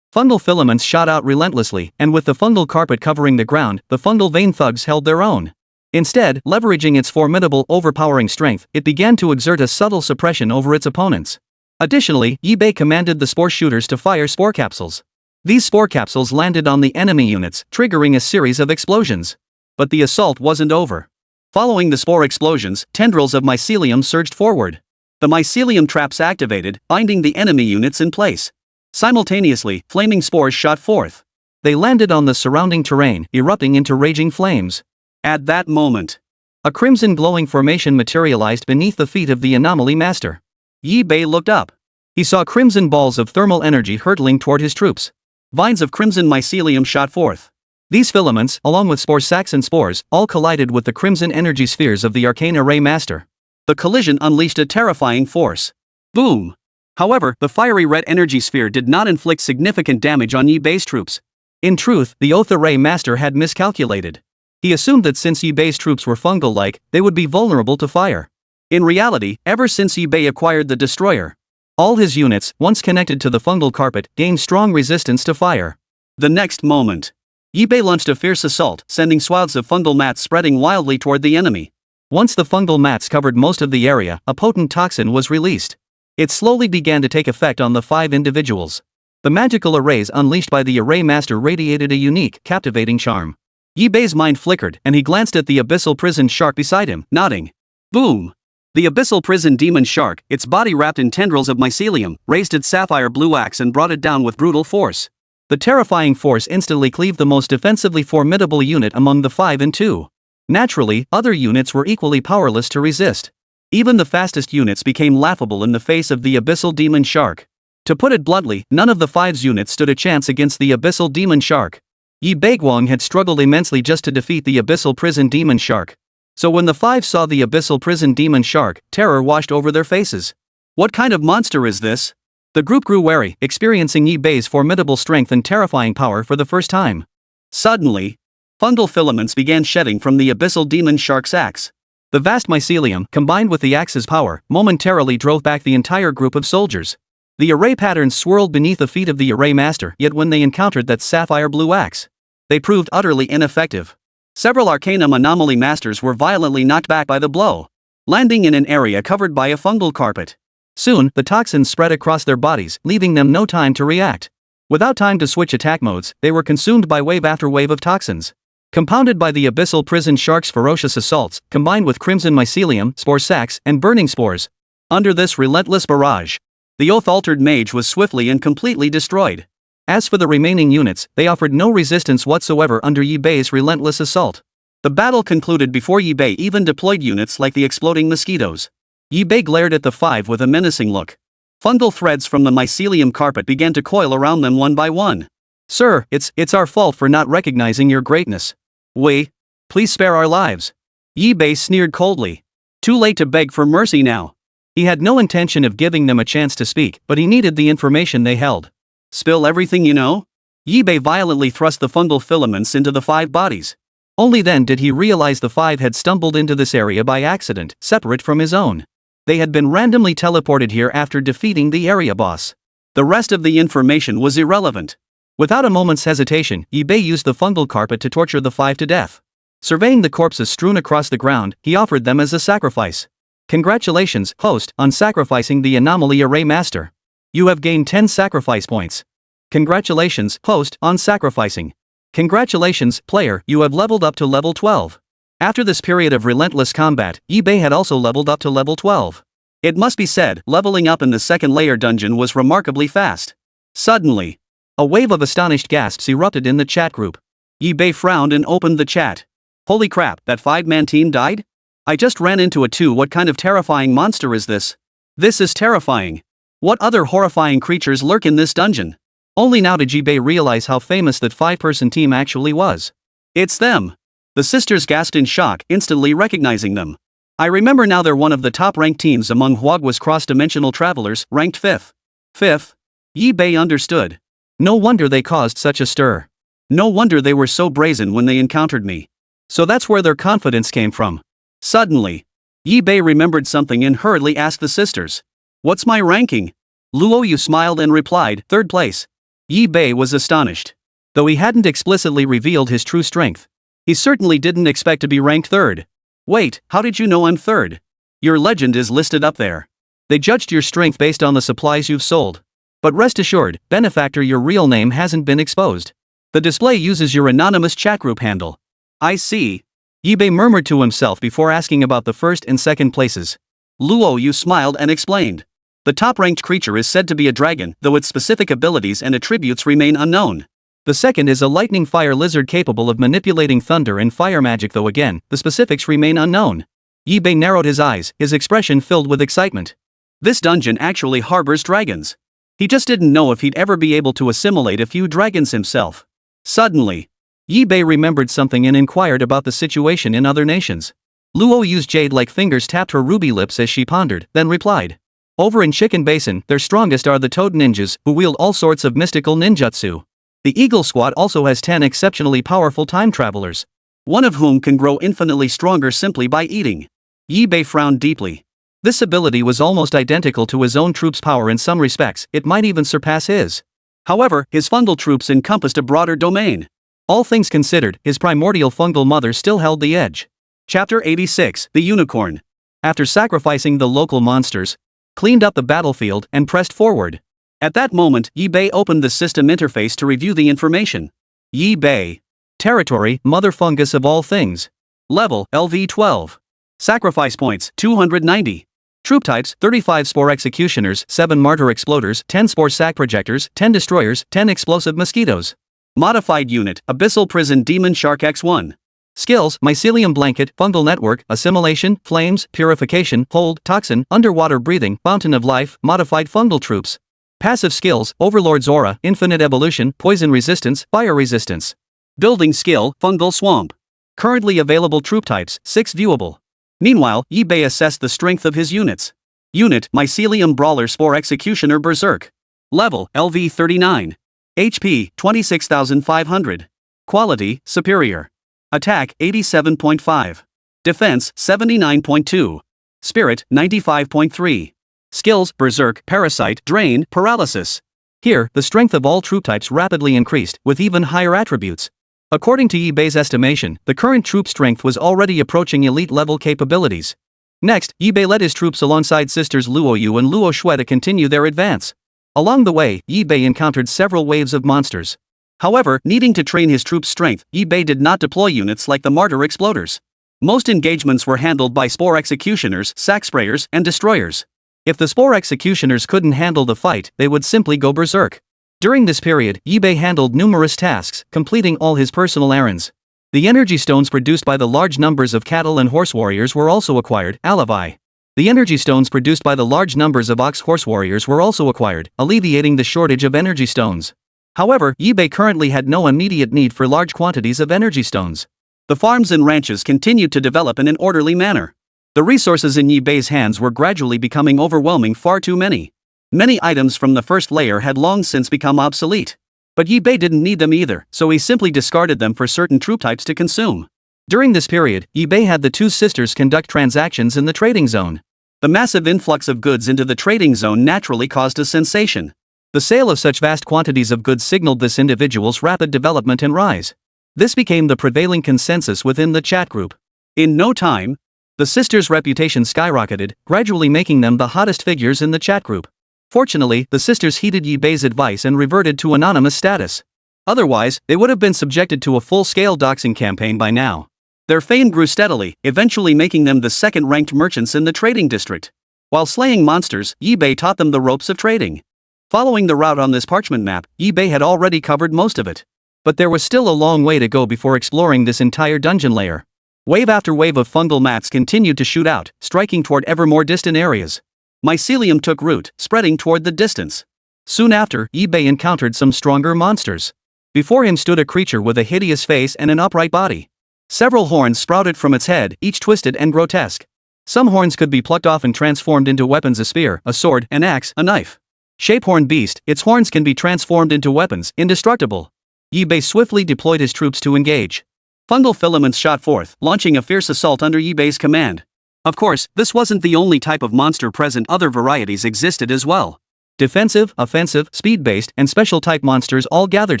Fungal filaments shot out relentlessly, and with the fungal carpet covering the ground, the fungal vein thugs held their own. Instead, leveraging its formidable, overpowering strength, it began to exert a subtle suppression over its opponents. Additionally, Yibei commanded the spore shooters to fire spore capsules. These spore capsules landed on the enemy units, triggering a series of explosions. But the assault wasn't over. Following the spore explosions, tendrils of mycelium surged forward. The mycelium traps activated, binding the enemy units in place. Simultaneously, flaming spores shot forth. They landed on the surrounding terrain, erupting into raging flames. At that moment, a crimson glowing formation materialized beneath the feet of the anomaly master. Yibei looked up. He saw crimson balls of thermal energy hurtling toward his troops. Vines of crimson mycelium shot forth. These filaments, along with spore sacs and spores, all collided with the crimson energy spheres of the arcane array master. The collision unleashed a terrifying force. Boom! However, the fiery red energy sphere did not inflict significant damage on Yibei's troops. In truth, the Oath Array Master had miscalculated. He assumed that since Yibei's troops were fungal-like, they would be vulnerable to fire. In reality, ever since Yibei acquired the Destroyer, all his units, once connected to the fungal carpet, gained strong resistance to fire. The next moment, Yibei launched a fierce assault, sending swaths of fungal mats spreading wildly toward the enemy. Once the fungal mats covered most of the area, a potent toxin was released. It slowly began to take effect on the 5 individuals. The magical arrays unleashed by the Array Master radiated a unique, captivating charm. Yibei's mind flickered, and he glanced at the abyssal prison shark beside him, nodding. Boom! The abyssal prison demon shark, its body wrapped in tendrils of mycelium, raised its sapphire blue axe and brought it down with brutal force. The terrifying force instantly cleaved the most defensively formidable unit among the 5 in 2. Naturally, other units were equally powerless to resist. Even the fastest units became laughable in the face of the abyssal demon shark. To put it bluntly, none of the 5's units stood a chance against the abyssal demon shark. Yibei Guang had struggled immensely just to defeat the abyssal prison demon shark. So when the 5 saw the abyssal prison demon shark, terror washed over their faces. What kind of monster is this? The group grew wary, experiencing Yibei's formidable strength and terrifying power for the first time. Suddenly, fungal filaments began shedding from the abyssal demon shark's axe. The vast mycelium, combined with the axe's power, momentarily drove back the entire group of soldiers. The array patterns swirled beneath the feet of the array master, yet when they encountered that sapphire blue axe, they proved utterly ineffective. Several Arcanum anomaly masters were violently knocked back by the blow, landing in an area covered by a fungal carpet. Soon, the toxins spread across their bodies, leaving them no time to react. Without time to switch attack modes, they were consumed by wave after wave of toxins. Compounded by the abyssal prison shark's ferocious assaults, combined with crimson mycelium, spore sacs, and burning spores. Under this relentless barrage, the oath-altered mage was swiftly and completely destroyed. As for the remaining units, they offered no resistance whatsoever under Yibei's relentless assault. The battle concluded before Yibei even deployed units like the exploding mosquitoes. Yibei glared at the 5 with a menacing look. Fungal threads from the mycelium carpet began to coil around them one by one. Sir, it's our fault for not recognizing your greatness. Please spare our lives. Yibei sneered coldly. Too late to beg for mercy now. He had no intention of giving them a chance to speak, but he needed the information they held. Spill everything you know? Yibei violently thrust the fungal filaments into the 5 bodies. Only then did he realize the 5 had stumbled into this area by accident, separate from his own. They had been randomly teleported here after defeating the area boss. The rest of the information was irrelevant. Without a moment's hesitation, Yibei used the fungal carpet to torture the 5 to death. Surveying the corpses strewn across the ground, he offered them as a sacrifice. Congratulations, host, on sacrificing the anomaly array master. You have gained 10 sacrifice points. Congratulations, host, on sacrificing. Congratulations, player, you have leveled up to level 12. After this period of relentless combat, Yibei had also leveled up to level 12. It must be said, leveling up in the second layer dungeon was remarkably fast. Suddenly, a wave of astonished gasps erupted in the chat group. Yibei frowned and opened the chat. Holy crap, that 5-man team died? I just ran into a 2. What kind of terrifying monster is this? This is terrifying. What other horrifying creatures lurk in this dungeon? Only now did Yibei realize how famous that 5-person team actually was. It's them. The sisters gasped in shock, instantly recognizing them. I remember now they're one of the top-ranked teams among Huagua's cross-dimensional travelers, ranked 5th. 5th? Yibei understood. No wonder they caused such a stir. No wonder they were so brazen when they encountered me. So that's where their confidence came from. Suddenly, Yibei remembered something and hurriedly asked the sisters. What's my ranking? Luoyu smiled and replied, 3rd place. Yi Bei was astonished. Though he hadn't explicitly revealed his true strength, he certainly didn't expect to be ranked third. Wait, how did you know I'm third? Your legend is listed up there. They judged your strength based on the supplies you've sold. But rest assured, benefactor, your real name hasn't been exposed. The display uses your anonymous chat group handle. I see. Yi Bei murmured to himself before asking about the first and second places. Luo Yu smiled and explained. The top-ranked creature is said to be a dragon, though its specific abilities and attributes remain unknown. The second is a lightning fire lizard capable of manipulating thunder and fire magic, though again, the specifics remain unknown. Yi Bei narrowed his eyes, his expression filled with excitement. This dungeon actually harbors dragons. He just didn't know if he'd ever be able to assimilate a few dragons himself. Suddenly, Yi Bei remembered something and inquired about the situation in other nations. Luo Yu's jade-like fingers tapped her ruby lips as she pondered, then replied. Over in Chicken Basin, their strongest are the toad ninjas, who wield all sorts of mystical ninjutsu. The Eagle Squad also has 10 exceptionally powerful time travelers, one of whom can grow infinitely stronger simply by eating. Yi Bei frowned deeply. This ability was almost identical to his own troops' power in some respects, it might even surpass his. However, his fungal troops encompassed a broader domain. All things considered, his primordial fungal mother still held the edge. Chapter 86, The Unicorn. After sacrificing the local monsters, cleaned up the battlefield, and pressed forward. At that moment, Yi Bei opened the system interface to review the information. Yi Bei. Territory, Mother Fungus of all things. Level, LV12. Sacrifice points, 290. Troop types, 35 Spore Executioners, 7 Martyr Exploders, 10 Spore Sac Projectors, 10 Destroyers, 10 Explosive Mosquitoes. Modified Unit, Abyssal Prison Demon Shark X1. Skills, Mycelium Blanket, Fungal Network, Assimilation, Flames, Purification, Hold, Toxin, Underwater Breathing, Fountain of Life, Modified Fungal Troops. Passive skills, Overlord's Aura, Infinite Evolution, Poison Resistance, Fire Resistance. Building skill, Fungal Swamp. Currently available troop types, 6 viewable. Meanwhile, Yi Bei assessed the strength of his units. Unit, Mycelium Brawler Spore Executioner Berserk. Level, LV39. HP, 26,500. Quality, Superior. Attack, 87.5. Defense, 79.2. Spirit, 95.3. Skills, Berserk, Parasite, Drain, Paralysis. Here, the strength of all troop types rapidly increased, with even higher attributes. According to Yi Bei's estimation, the current troop strength was already approaching elite-level capabilities. Next, Yi Bei led his troops alongside sisters Luo Yu and Luo Shui to continue their advance. Along the way, Yi Bei encountered several waves of monsters. However, needing to train his troops' strength, Yi Bei did not deploy units like the Martyr Exploders. Most engagements were handled by Spore Executioners, Sac Sprayers, and Destroyers. If the Spore Executioners couldn't handle the fight, they would simply go berserk. During this period, Yi Bei handled numerous tasks, completing all his personal errands. The energy stones produced by the large numbers of cattle and horse warriors were also acquired, Alavi. The energy stones produced by the large numbers of ox horse warriors were also acquired, alleviating the shortage of energy stones. However, Yi Bei currently had no immediate need for large quantities of energy stones. The farms and ranches continued to develop in an orderly manner. The resources in Yi Bei's hands were gradually becoming overwhelming, far too many. Many items from the first layer had long since become obsolete. But Yi Bei didn't need them either, so he simply discarded them for certain troop types to consume. During this period, Yi Bei had the two sisters conduct transactions in the trading zone. The massive influx of goods into the trading zone naturally caused a sensation. The sale of such vast quantities of goods signaled this individual's rapid development and rise. This became the prevailing consensus within the chat group. In no time, the sisters' reputation skyrocketed, gradually making them the hottest figures in the chat group. Fortunately, the sisters heeded Yi Bei's advice and reverted to anonymous status. Otherwise, they would have been subjected to a full-scale doxing campaign by now. Their fame grew steadily, eventually making them the second-ranked merchants in the trading district. While slaying monsters, Yi Bei taught them the ropes of trading. Following the route on this parchment map, Yi Bei had already covered most of it. But there was still a long way to go before exploring this entire dungeon layer. Wave after wave of fungal mats continued to shoot out, striking toward ever more distant areas. Mycelium took root, spreading toward the distance. Soon after, Yi Bei encountered some stronger monsters. Before him stood a creature with a hideous face and an upright body. Several horns sprouted from its head, each twisted and grotesque. Some horns could be plucked off and transformed into weapons: a spear, a sword, an axe, a knife. Shapehorn beast, its horns can be transformed into weapons, indestructible. Yi Bei swiftly deployed his troops to engage. Fungal filaments shot forth, launching a fierce assault under Yi Bei's command. Of course, this wasn't the only type of monster present, other varieties existed as well. Defensive, offensive, speed-based, and special-type monsters all gathered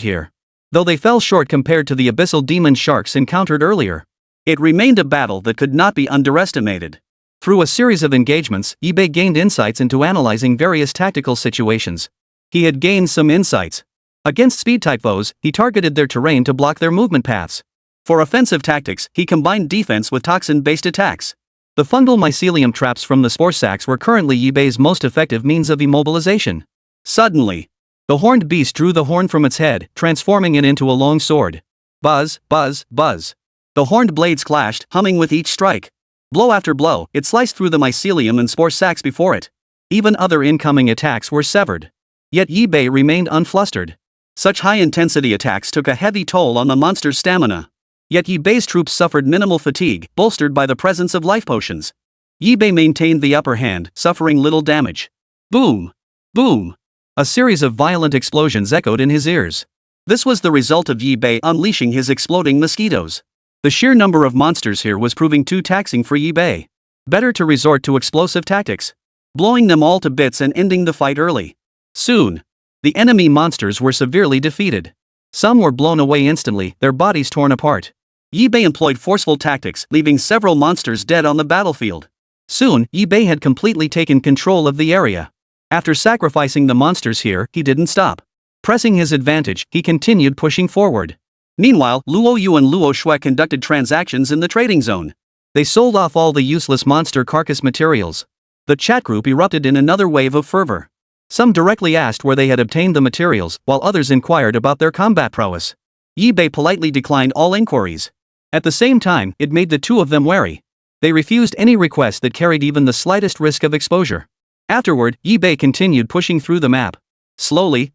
here. Though they fell short compared to the abyssal demon sharks encountered earlier, it remained a battle that could not be underestimated. Through a series of engagements, eBay gained insights into analyzing various tactical situations. He had gained some insights. Against speed-type foes, he targeted their terrain to block their movement paths. For offensive tactics, he combined defense with toxin-based attacks. The fungal mycelium traps from the spore sacs were currently eBay's most effective means of immobilization. Suddenly, the horned beast drew the horn from its head, transforming it into a long sword. Buzz, buzz, buzz. The horned blades clashed, humming with each strike. Blow after blow, it sliced through the mycelium and spore sacs before it. Even other incoming attacks were severed. Yet eBay remained unflustered. Such high-intensity attacks took a heavy toll on the monster's stamina. Yet eBay's troops suffered minimal fatigue, bolstered by the presence of life potions. eBay maintained the upper hand, suffering little damage. Boom! Boom! A series of violent explosions echoed in his ears. This was the result of eBay unleashing his exploding mosquitoes. The sheer number of monsters here was proving too taxing for eBay. Better to resort to explosive tactics, blowing them all to bits and ending the fight early. Soon, the enemy monsters were severely defeated. Some were blown away instantly, their bodies torn apart. eBay employed forceful tactics, leaving several monsters dead on the battlefield. Soon, eBay had completely taken control of the area. After sacrificing the monsters here, he didn't stop. Pressing his advantage, he continued pushing forward. Meanwhile, Luo Yu and Luo Shui conducted transactions in the trading zone. They sold off all the useless monster carcass materials. The chat group erupted in another wave of fervor. Some directly asked where they had obtained the materials, while others inquired about their combat prowess. eBay politely declined all inquiries. At the same time, it made the two of them wary. They refused any request that carried even the slightest risk of exposure. Afterward, eBay continued pushing through the map. Slowly,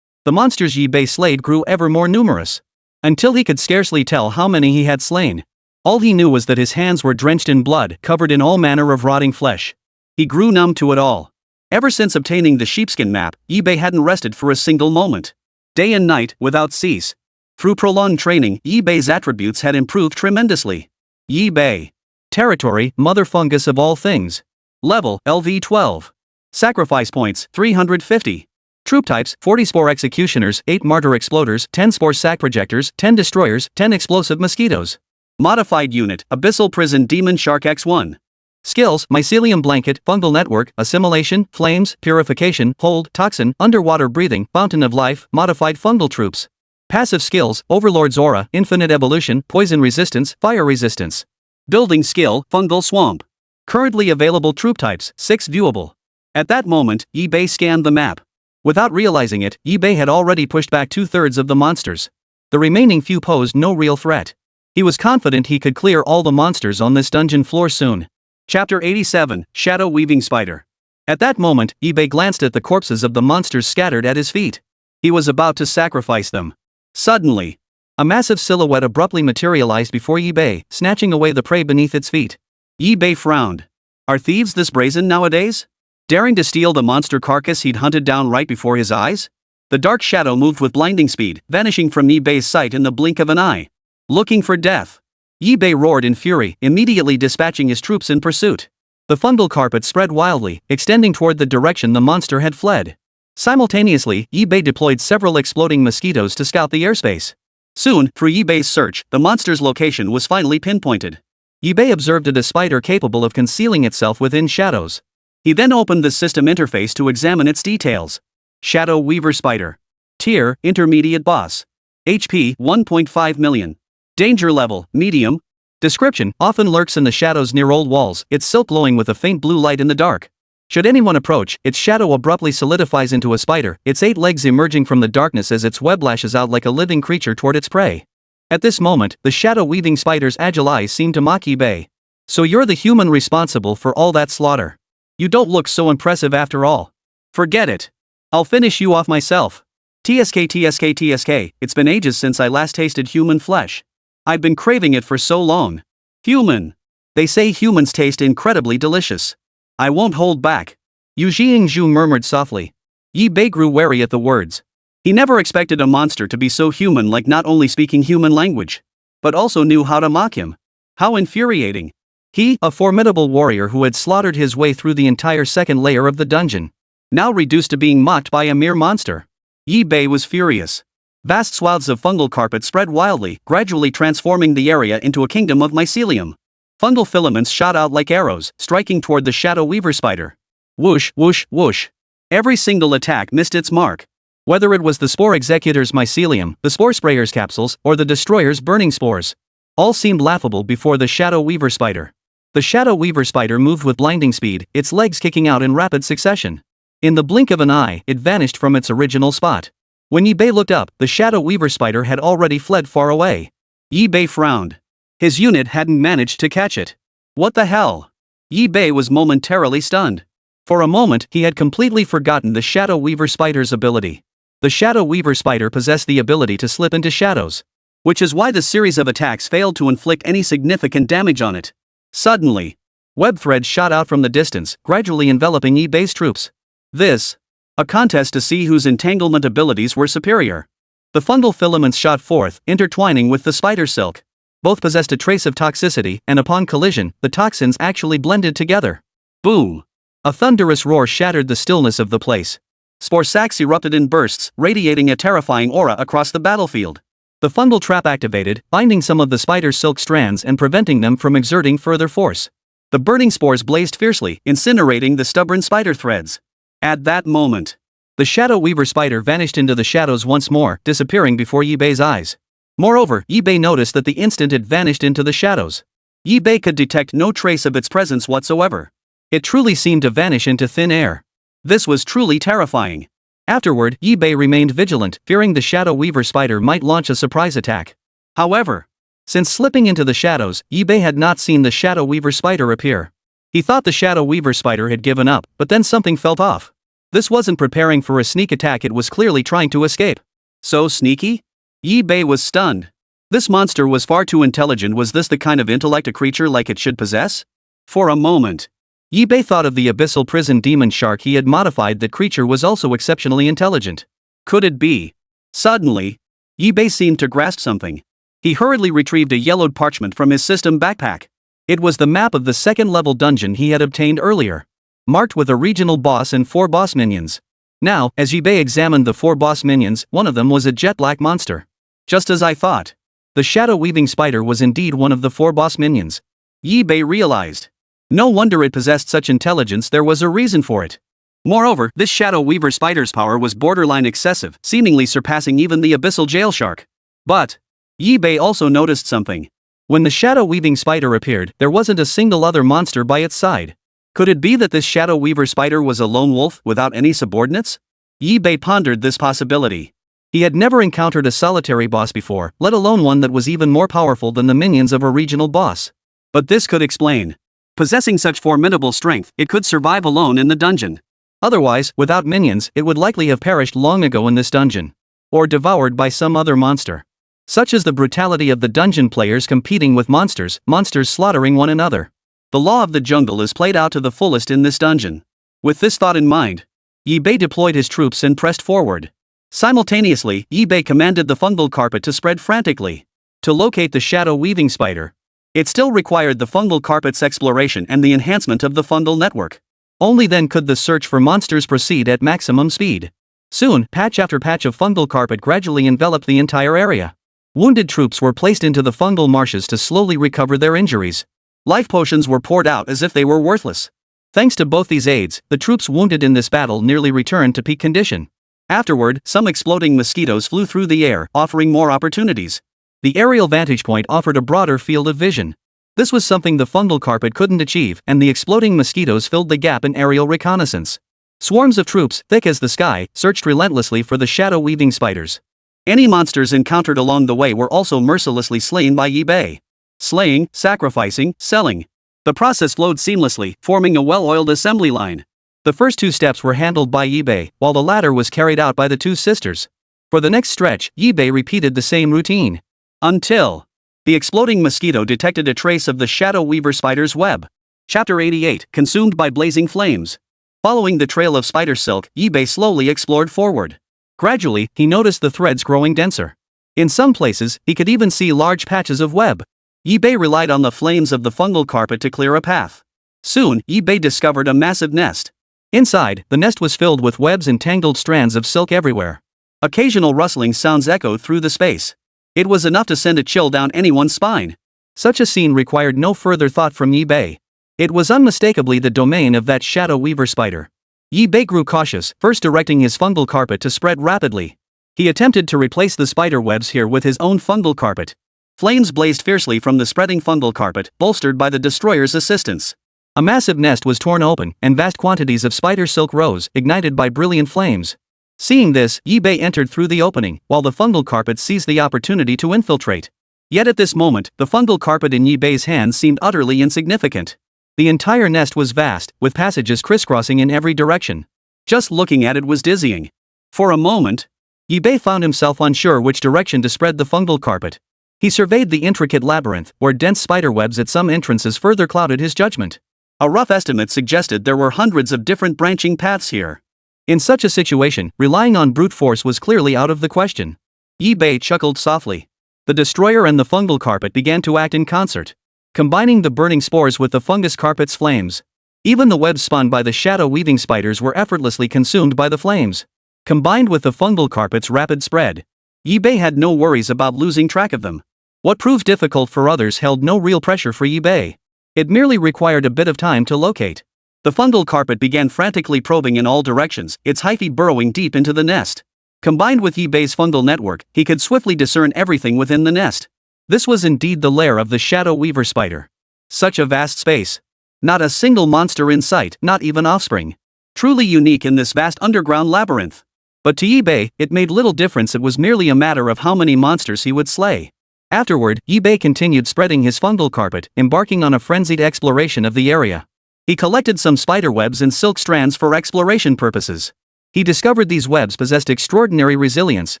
the monsters eBay slayed grew ever more numerous. Until he could scarcely tell how many he had slain. All he knew was that his hands were drenched in blood, covered in all manner of rotting flesh. He grew numb to it all. Ever since obtaining the sheepskin map, eBay hadn't rested for a single moment. Day and night, without cease. Through prolonged training, eBay's attributes had improved tremendously. eBay. Territory, Mother Fungus of all things. Level, LV12. Sacrifice points, 350. Troop types, 40 Spore Executioners, 8 Martyr Exploders, 10 Spore Sac Projectors, 10 Destroyers, 10 Explosive Mosquitoes. Modified Unit, Abyssal Prison Demon Shark X1. Skills, Mycelium Blanket, Fungal Network, Assimilation, Flames, Purification, Hold, Toxin, Underwater Breathing, Fountain of Life, Modified Fungal Troops. Passive skills, Overlord's Aura, Infinite Evolution, Poison Resistance, Fire Resistance. Building skill, Fungal Swamp. Currently available troop types, 6 viewable. At that moment, eBay scanned the map. Without realizing it, eBay had already pushed back 2/3 of the monsters. The remaining few posed no real threat. He was confident he could clear all the monsters on this dungeon floor soon. Chapter 87, Shadow Weaving Spider. At that moment, eBay glanced at the corpses of the monsters scattered at his feet. He was about to sacrifice them. Suddenly, a massive silhouette abruptly materialized before eBay, snatching away the prey beneath its feet. eBay frowned. Are thieves this brazen nowadays? Daring to steal the monster carcass he'd hunted down right before his eyes? The dark shadow moved with blinding speed, vanishing from eBay's sight in the blink of an eye. Looking for death. eBay roared in fury, immediately dispatching his troops in pursuit. The fungal carpet spread wildly, extending toward the direction the monster had fled. Simultaneously, eBay deployed several exploding mosquitoes to scout the airspace. Soon, through eBay's search, the monster's location was finally pinpointed. eBay observed a spider capable of concealing itself within shadows. He then opened the system interface to examine its details. Shadow Weaver Spider. Tier, Intermediate Boss. HP, 1.5 million. Danger level, Medium. Description, often lurks in the shadows near old walls, its silk glowing with a faint blue light in the dark. Should anyone approach, its shadow abruptly solidifies into a spider, its 8 legs emerging from the darkness as its web lashes out like a living creature toward its prey. At this moment, the shadow-weaving spider's agile eyes seemed to mock eBay. So you're the human responsible for all that slaughter. You don't look so impressive after all. Forget it. I'll finish you off myself. TSK, it's been ages since I last tasted human flesh. I've been craving it for so long. Human. They say humans taste incredibly delicious. I won't hold back. Yu Jiangzhu murmured softly. eBay grew wary at the words. He never expected a monster to be so human-like, not only speaking human language, but also knew how to mock him. How infuriating. He, a formidable warrior who had slaughtered his way through the entire second layer of the dungeon. now reduced to being mocked by a mere monster. Yi-Bei was furious. Vast swaths of fungal carpet spread wildly, gradually transforming the area into a kingdom of mycelium. Fungal filaments shot out like arrows, striking toward the shadow weaver spider. Whoosh, whoosh, whoosh. Every single attack missed its mark. Whether it was the Spore Executioners' mycelium, the Spore Sprayer's capsules, or the Destroyer's burning spores, all seemed laughable before the shadow weaver spider. The shadow weaver spider moved with blinding speed, its legs kicking out in rapid succession. In the blink of an eye, it vanished from its original spot. When Yi-Bei looked up, the shadow weaver spider had already fled far away. Yi-Bei frowned. His unit hadn't managed to catch it. What the hell? Yi-Bei was momentarily stunned. For a moment, he had completely forgotten the shadow weaver spider's ability. The shadow weaver spider possessed the ability to slip into shadows, which is why the series of attacks failed to inflict any significant damage on it. Suddenly, web threads shot out from the distance, gradually enveloping Yi-Bei's troops. This, a contest to see whose entanglement abilities were superior. The fungal filaments shot forth, intertwining with the spider silk. Both possessed a trace of toxicity, and upon collision, the toxins actually blended together. Boom! A thunderous roar shattered the stillness of the place. Spore sacs erupted in bursts, radiating a terrifying aura across the battlefield. The fungal trap activated, binding some of the spider's silk strands and preventing them from exerting further force. The burning spores blazed fiercely, incinerating the stubborn spider threads. At that moment, the shadow weaver spider vanished into the shadows once more, disappearing before Yi-Bei's eyes. Moreover, Yi-Bei noticed that the instant it vanished into the shadows, Yi-Bei could detect no trace of its presence whatsoever. It truly seemed to vanish into thin air. This was truly terrifying. Afterward, Yi-Bei remained vigilant, fearing the shadow weaver spider might launch a surprise attack. However, since slipping into the shadows, Yi-Bei had not seen the shadow weaver spider appear. He thought the shadow weaver spider had given up, but then something felt off. This wasn't preparing for a sneak attack, it was clearly trying to escape. So sneaky? Yi-Bei was stunned. This monster was far too intelligent. Was this the kind of intellect a creature like it should possess? For a moment, Yi-Bei thought of the abyssal prison demon shark he had modified. That creature was also exceptionally intelligent. Could it be? Suddenly, Yi-Bei seemed to grasp something. He hurriedly retrieved a yellowed parchment from his system backpack. It was the map of the second-level dungeon he had obtained earlier, marked with a regional boss and 4 boss minions. Now, as Yi-Bei examined the 4 boss minions, one of them was a jet-black monster. Just as I thought. The shadow-weaving spider was indeed one of the 4 boss minions. Yi-Bei realized. No wonder it possessed such intelligence, there was a reason for it. Moreover, this shadow weaver spider's power was borderline excessive, seemingly surpassing even the abyssal jail shark. But Yi-Bei also noticed something. When the shadow weaving spider appeared, there wasn't a single other monster by its side. Could it be that this shadow weaver spider was a lone wolf without any subordinates? Yi-Bei pondered this possibility. He had never encountered a solitary boss before, let alone one that was even more powerful than the minions of a regional boss. But this could explain. Possessing such formidable strength, it could survive alone in the dungeon. Otherwise, without minions, it would likely have perished long ago in this dungeon. Or devoured by some other monster. Such is the brutality of the dungeon players competing with monsters slaughtering one another. The law of the jungle is played out to the fullest in this dungeon. With this thought in mind, Yi-Bei deployed his troops and pressed forward. Simultaneously, Yi-Bei commanded the fungal carpet to spread frantically. To locate the shadow weaving spider, it still required the fungal carpet's exploration and the enhancement of the fungal network. Only then could the search for monsters proceed at maximum speed. Soon, patch after patch of fungal carpet gradually enveloped the entire area. Wounded troops were placed into the fungal marshes to slowly recover their injuries. Life potions were poured out as if they were worthless. Thanks to both these aids, the troops wounded in this battle nearly returned to peak condition. Afterward, some exploding mosquitoes flew through the air, offering more opportunities. The aerial vantage point offered a broader field of vision. This was something the fungal carpet couldn't achieve, and the exploding mosquitoes filled the gap in aerial reconnaissance. Swarms of troops, thick as the sky, searched relentlessly for the shadow-weaving spiders. Any monsters encountered along the way were also mercilessly slain by Yi-Bei. Slaying, sacrificing, selling. The process flowed seamlessly, forming a well-oiled assembly line. The first 2 steps were handled by Yi-Bei, while the latter was carried out by the 2 sisters. For the next stretch, Yi-Bei repeated the same routine. Until the exploding mosquito detected a trace of the shadow weaver spider's web. Chapter 88, Consumed by Blazing Flames. Following the trail of spider silk, Yi-Bei slowly explored forward. Gradually, he noticed the threads growing denser. In some places, he could even see large patches of web. Yi-Bei relied on the flames of the fungal carpet to clear a path. Soon, Yi-Bei discovered a massive nest. Inside, the nest was filled with webs and tangled strands of silk everywhere. Occasional rustling sounds echoed through the space. It was enough to send a chill down anyone's spine. Such a scene required no further thought from Yi Bei. It was unmistakably the domain of that shadow weaver spider. Yi Bei grew cautious, first directing his fungal carpet to spread rapidly. He attempted to replace the spider webs here with his own fungal carpet. Flames blazed fiercely from the spreading fungal carpet, bolstered by the destroyer's assistance. A massive nest was torn open, and vast quantities of spider silk rose, ignited by brilliant flames. Seeing this, Yi Bei entered through the opening, while the fungal carpet seized the opportunity to infiltrate. Yet at this moment, the fungal carpet in Yi Bei's hands seemed utterly insignificant. The entire nest was vast, with passages crisscrossing in every direction. Just looking at it was dizzying. For a moment, Yi Bei found himself unsure which direction to spread the fungal carpet. He surveyed the intricate labyrinth, where dense spider webs at some entrances further clouded his judgment. A rough estimate suggested there were hundreds of different branching paths here. In such a situation, relying on brute force was clearly out of the question. Yi Bei chuckled softly. The destroyer and the fungal carpet began to act in concert, combining the burning spores with the fungus carpet's flames. Even the webs spun by the shadow-weaving spiders were effortlessly consumed by the flames. Combined with the fungal carpet's rapid spread, Yi Bei had no worries about losing track of them. What proved difficult for others held no real pressure for Yi Bei. It merely required a bit of time to locate. The fungal carpet began frantically probing in all directions, its hyphae burrowing deep into the nest. Combined with Yi Bei's fungal network, he could swiftly discern everything within the nest. This was indeed the lair of the shadow weaver spider. Such a vast space. Not a single monster in sight, not even offspring. Truly unique in this vast underground labyrinth. But to Yi Bei, it made little difference. It was merely a matter of how many monsters he would slay. Afterward, Yi Bei continued spreading his fungal carpet, embarking on a frenzied exploration of the area. He collected some spider webs and silk strands for exploration purposes. He discovered these webs possessed extraordinary resilience,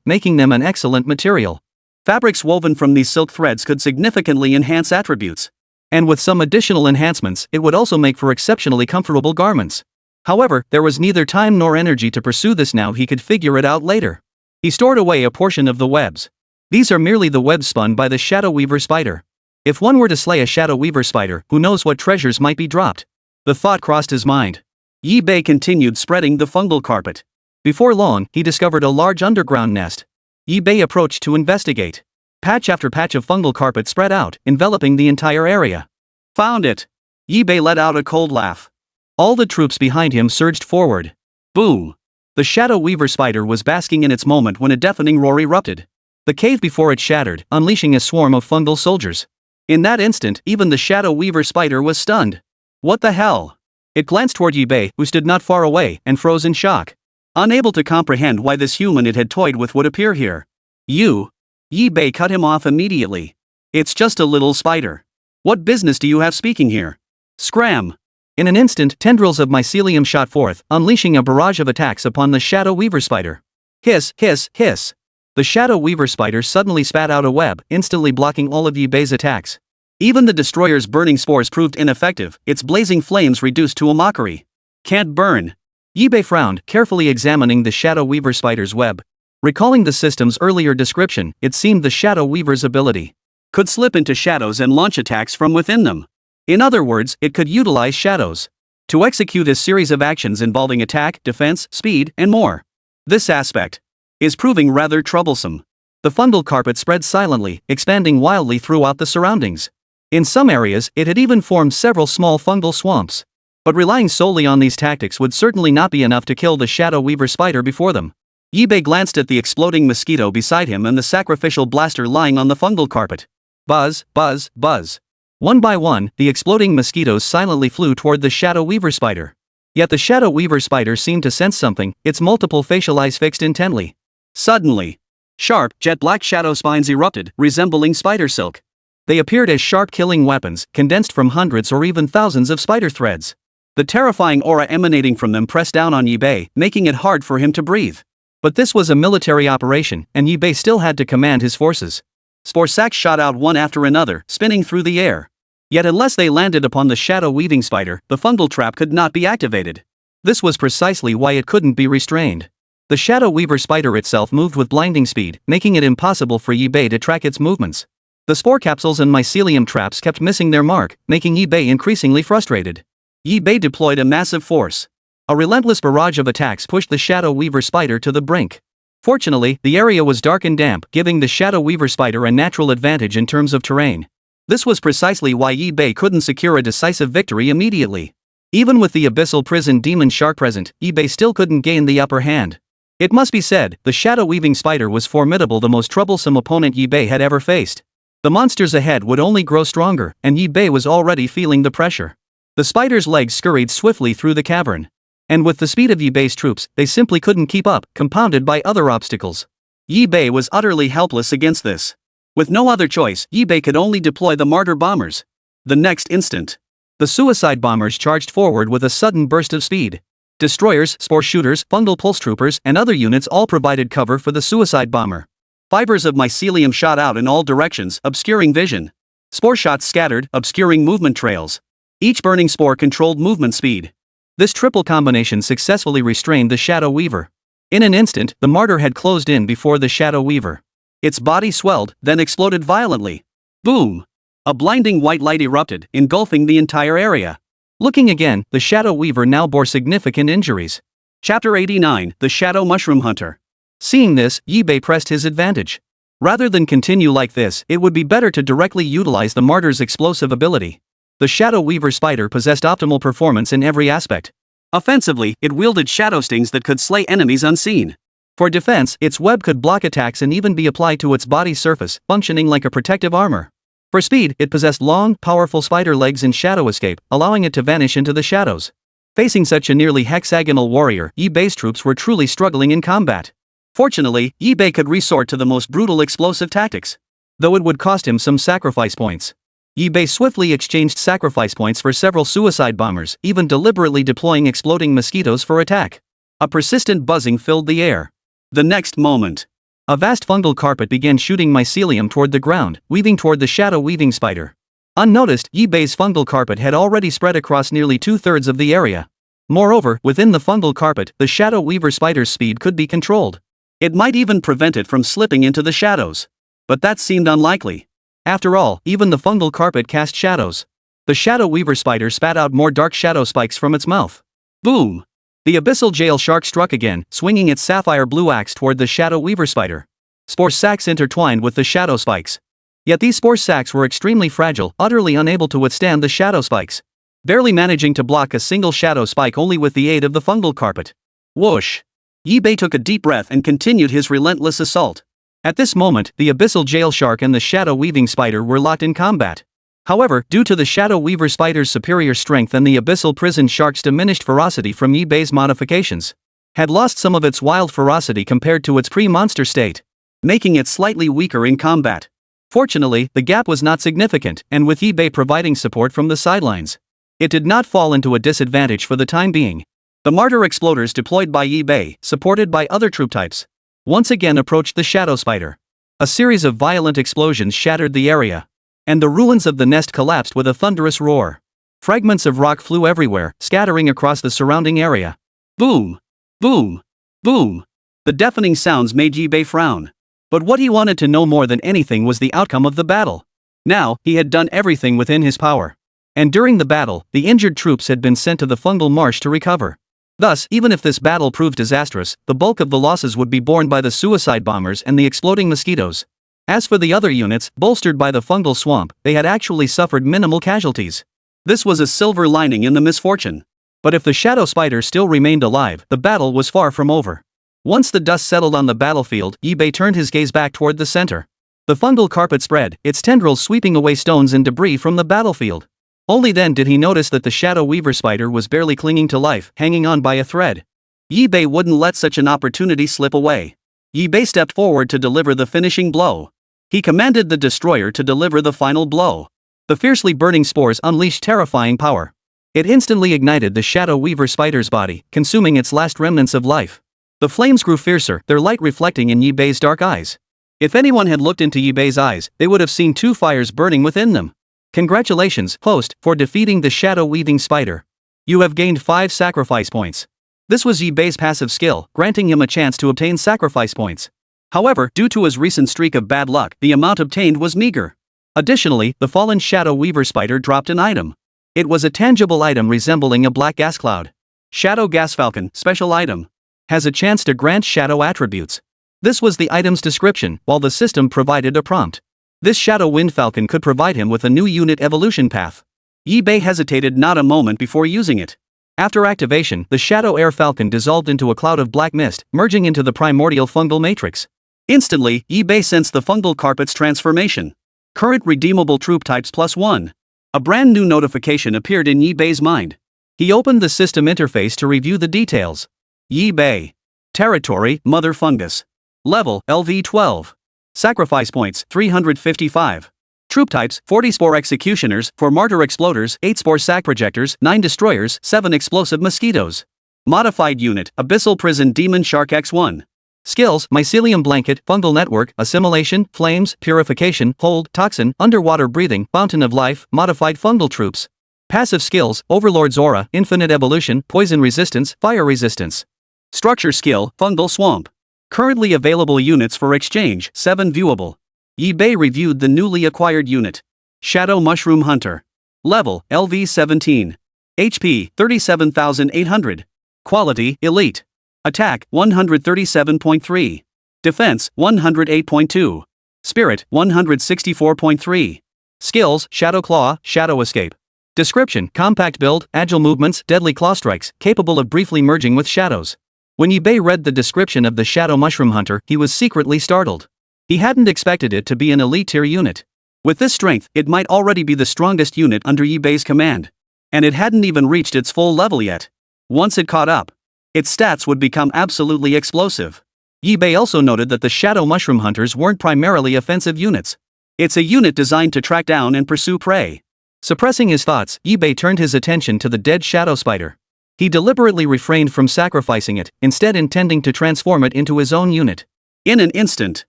making them an excellent material. Fabrics woven from these silk threads could significantly enhance attributes. And with some additional enhancements, it would also make for exceptionally comfortable garments. However, there was neither time nor energy to pursue this now. He could figure it out later. He stored away a portion of the webs. These are merely the webs spun by the shadow weaver spider. If one were to slay a shadow weaver spider, who knows what treasures might be dropped? The thought crossed his mind. Yi Bei continued spreading the fungal carpet. Before long, he discovered a large underground nest. Yi Bei approached to investigate. Patch after patch of fungal carpet spread out, enveloping the entire area. Found it! Yi Bei let out a cold laugh. All the troops behind him surged forward. Boom! The shadow weaver spider was basking in its moment when a deafening roar erupted. The cave before it shattered, unleashing a swarm of fungal soldiers. In that instant, even the shadow weaver spider was stunned. What the hell? It glanced toward Yi Bei, who stood not far away, and froze in shock. Unable to comprehend why this human it had toyed with would appear here. You! Yi Bei cut him off immediately. It's just a little spider. What business do you have speaking here? Scram! In an instant, tendrils of mycelium shot forth, unleashing a barrage of attacks upon the shadow weaver spider. Hiss, hiss, hiss! The shadow weaver spider suddenly spat out a web, instantly blocking all of Yi Bei's attacks. Even the destroyer's burning spores proved ineffective, its blazing flames reduced to a mockery. Can't burn. Yi Bei frowned, carefully examining the shadow weaver spider's web. Recalling the system's earlier description, it seemed the shadow weaver's ability could slip into shadows and launch attacks from within them. In other words, it could utilize shadows to execute a series of actions involving attack, defense, speed, and more. This aspect is proving rather troublesome. The fungal carpet spread silently, expanding wildly throughout the surroundings. In some areas, it had even formed several small fungal swamps. But relying solely on these tactics would certainly not be enough to kill the shadow weaver spider before them. Yi Bei glanced at the exploding mosquito beside him and the sacrificial blaster lying on the fungal carpet. Buzz, buzz, buzz. One by one, the exploding mosquitoes silently flew toward the shadow weaver spider. Yet the shadow weaver spider seemed to sense something, its multiple facial eyes fixed intently. Suddenly, sharp, jet-black shadow spines erupted, resembling spider silk. They appeared as sharp killing weapons, condensed from hundreds or even thousands of spider threads. The terrifying aura emanating from them pressed down on Yi Bei, making it hard for him to breathe. But this was a military operation, and Yi Bei still had to command his forces. Spore sacs shot out one after another, spinning through the air. Yet unless they landed upon the shadow-weaving spider, the fungal trap could not be activated. This was precisely why it couldn't be restrained. The shadow weaver spider itself moved with blinding speed, making it impossible for Yi Bei to track its movements. The spore capsules and mycelium traps kept missing their mark, making Yi Bei increasingly frustrated. Yi Bei deployed a massive force. A relentless barrage of attacks pushed the Shadow Weaver spider to the brink. Fortunately, the area was dark and damp, giving the Shadow Weaver spider a natural advantage in terms of terrain. This was precisely why Yi-Bei couldn't secure a decisive victory immediately. Even with the abyssal prison demon shark present, Yi-Bei still couldn't gain the upper hand. It must be said, the shadow-weaving spider was formidable, the most troublesome opponent Yi-Bei had ever faced. The monsters ahead would only grow stronger, and Yi-Bei was already feeling the pressure. The spider's legs scurried swiftly through the cavern. And with the speed of Yi-Bei's troops, they simply couldn't keep up, compounded by other obstacles. Yi-Bei was utterly helpless against this. With no other choice, Yi-Bei could only deploy the martyr bombers. The next instant, the suicide bombers charged forward with a sudden burst of speed. Destroyers, spore shooters, fungal pulse troopers, and other units all provided cover for the suicide bomber. Fibers of mycelium shot out in all directions, obscuring vision. Spore shots scattered, obscuring movement trails. Each burning spore controlled movement speed. This triple combination successfully restrained the Shadow Weaver. In an instant, the martyr had closed in before the Shadow Weaver. Its body swelled, then exploded violently. Boom! A blinding white light erupted, engulfing the entire area. Looking again, the Shadow Weaver now bore significant injuries. Chapter 89, The Shadow Mushroom Hunter. Seeing this, Yi-Bei pressed his advantage. Rather than continue like this, it would be better to directly utilize the martyr's explosive ability. The Shadow Weaver spider possessed optimal performance in every aspect. Offensively, it wielded shadow stings that could slay enemies unseen. For defense, its web could block attacks and even be applied to its body's surface, functioning like a protective armor. For speed, it possessed long, powerful spider legs and shadow escape, allowing it to vanish into the shadows. Facing such a nearly hexagonal warrior, Yi-Bei's troops were truly struggling in combat. Fortunately, Yi-Bei could resort to the most brutal explosive tactics. Though it would cost him some sacrifice points. Yi-Bei swiftly exchanged sacrifice points for several suicide bombers, even deliberately deploying exploding mosquitoes for attack. A persistent buzzing filled the air. The next moment, a vast fungal carpet began shooting mycelium toward the ground, weaving toward the shadow-weaving spider. Unnoticed, Yi-Bei's fungal carpet had already spread across nearly two-thirds of the area. Moreover, within the fungal carpet, the Shadow Weaver spider's speed could be controlled. It might even prevent it from slipping into the shadows. But that seemed unlikely. After all, even the fungal carpet cast shadows. The Shadow Weaver spider spat out more dark shadow spikes from its mouth. Boom! The abyssal jail shark struck again, swinging its sapphire blue axe toward the Shadow Weaver spider. Spore sacs intertwined with the shadow spikes. Yet these spore sacs were extremely fragile, utterly unable to withstand the shadow spikes. Barely managing to block a single shadow spike only with the aid of the fungal carpet. Whoosh! Yi-Bei took a deep breath and continued his relentless assault. At this moment, the abyssal jail shark and the Shadow Weaving spider were locked in combat. However, due to the Shadow Weaver spider's superior strength and the abyssal prison shark's diminished ferocity from Yi-Bei's modifications, had lost some of its wild ferocity compared to its pre-monster state, making it slightly weaker in combat. Fortunately, the gap was not significant, and with Yi-Bei providing support from the sidelines, it did not fall into a disadvantage for the time being. The martyr exploders deployed by Yi-Bei, supported by other troop types, once again approached the shadow spider. A series of violent explosions shattered the area, and the ruins of the nest collapsed with a thunderous roar. Fragments of rock flew everywhere, scattering across the surrounding area. Boom! Boom! Boom! The deafening sounds made Yi-Bei frown. But what he wanted to know more than anything was the outcome of the battle. Now, he had done everything within his power. And during the battle, the injured troops had been sent to the fungal marsh to recover. Thus, even if this battle proved disastrous, the bulk of the losses would be borne by the suicide bombers and the exploding mosquitoes. As for the other units, bolstered by the fungal swamp, they had actually suffered minimal casualties. This was a silver lining in the misfortune. But if the shadow spider still remained alive, the battle was far from over. Once the dust settled on the battlefield, Yi-Bei turned his gaze back toward the center. The fungal carpet spread, its tendrils sweeping away stones and debris from the battlefield. Only then did he notice that the Shadow Weaver spider was barely clinging to life, hanging on by a thread. Yi-Bei wouldn't let such an opportunity slip away. Yi-Bei stepped forward to deliver the finishing blow. He commanded the destroyer to deliver the final blow. The fiercely burning spores unleashed terrifying power. It instantly ignited the Shadow Weaver spider's body, consuming its last remnants of life. The flames grew fiercer, their light reflecting in Yi-Bei's dark eyes. If anyone had looked into Yi-Bei's eyes, they would have seen two fires burning within them. Congratulations, host, for defeating the Shadow Weaving spider. You have gained 5 sacrifice points. This was Yi-Bei's passive skill, granting him a chance to obtain sacrifice points. However, due to his recent streak of bad luck, the amount obtained was meager. Additionally, the fallen Shadow Weaver spider dropped an item. It was a tangible item resembling a black gas cloud. Shadow Gas Falcon, special item. Has a chance to grant shadow attributes. This was the item's description, while the system provided a prompt. This Shadow Wind Falcon could provide him with a new unit evolution path. Yi Bei hesitated not a moment before using it. After activation, the Shadow Air Falcon dissolved into a cloud of black mist, merging into the primordial fungal matrix. Instantly, Yi Bei sensed the fungal carpet's transformation. Current redeemable troop types +1. A brand new notification appeared in Yi Bei's mind. He opened the system interface to review the details. Yi Bei. Territory, Mother Fungus. Level, LV12. Sacrifice points, 355. Troop types, 40 Spore Executioners, 4 Martyr Exploders, 8 Spore Sac Projectors, 9 Destroyers, 7 Explosive Mosquitoes. Modified unit, Abyssal Prison Demon Shark X1. Skills, Mycelium Blanket, Fungal Network, Assimilation, Flames, Purification, Hold, Toxin, Underwater Breathing, Fountain of Life, Modified Fungal Troops. Passive skills, Overlord's Aura, Infinite Evolution, Poison Resistance, Fire Resistance. Structure skill, Fungal Swamp. Currently available units for exchange, 7 viewable. Yi Bei reviewed the newly acquired unit. Shadow Mushroom Hunter. Level, LV17. HP, 37,800. Quality, Elite. Attack, 137.3. Defense, 108.2. Spirit, 164.3. Skills, Shadow Claw, Shadow Escape. Description, compact build, agile movements, deadly claw strikes, capable of briefly merging with shadows. When Yi Bei read the description of the Shadow Mushroom Hunter, he was secretly startled. He hadn't expected it to be an elite tier unit. With this strength, it might already be the strongest unit under Yi Bei's command. And it hadn't even reached its full level yet. Once it caught up, its stats would become absolutely explosive. Yi Bei also noted that the Shadow Mushroom Hunters weren't primarily offensive units. It's a unit designed to track down and pursue prey. Suppressing his thoughts, Yi Bei turned his attention to the dead shadow spider. He deliberately refrained from sacrificing it, instead intending to transform it into his own unit. In an instant,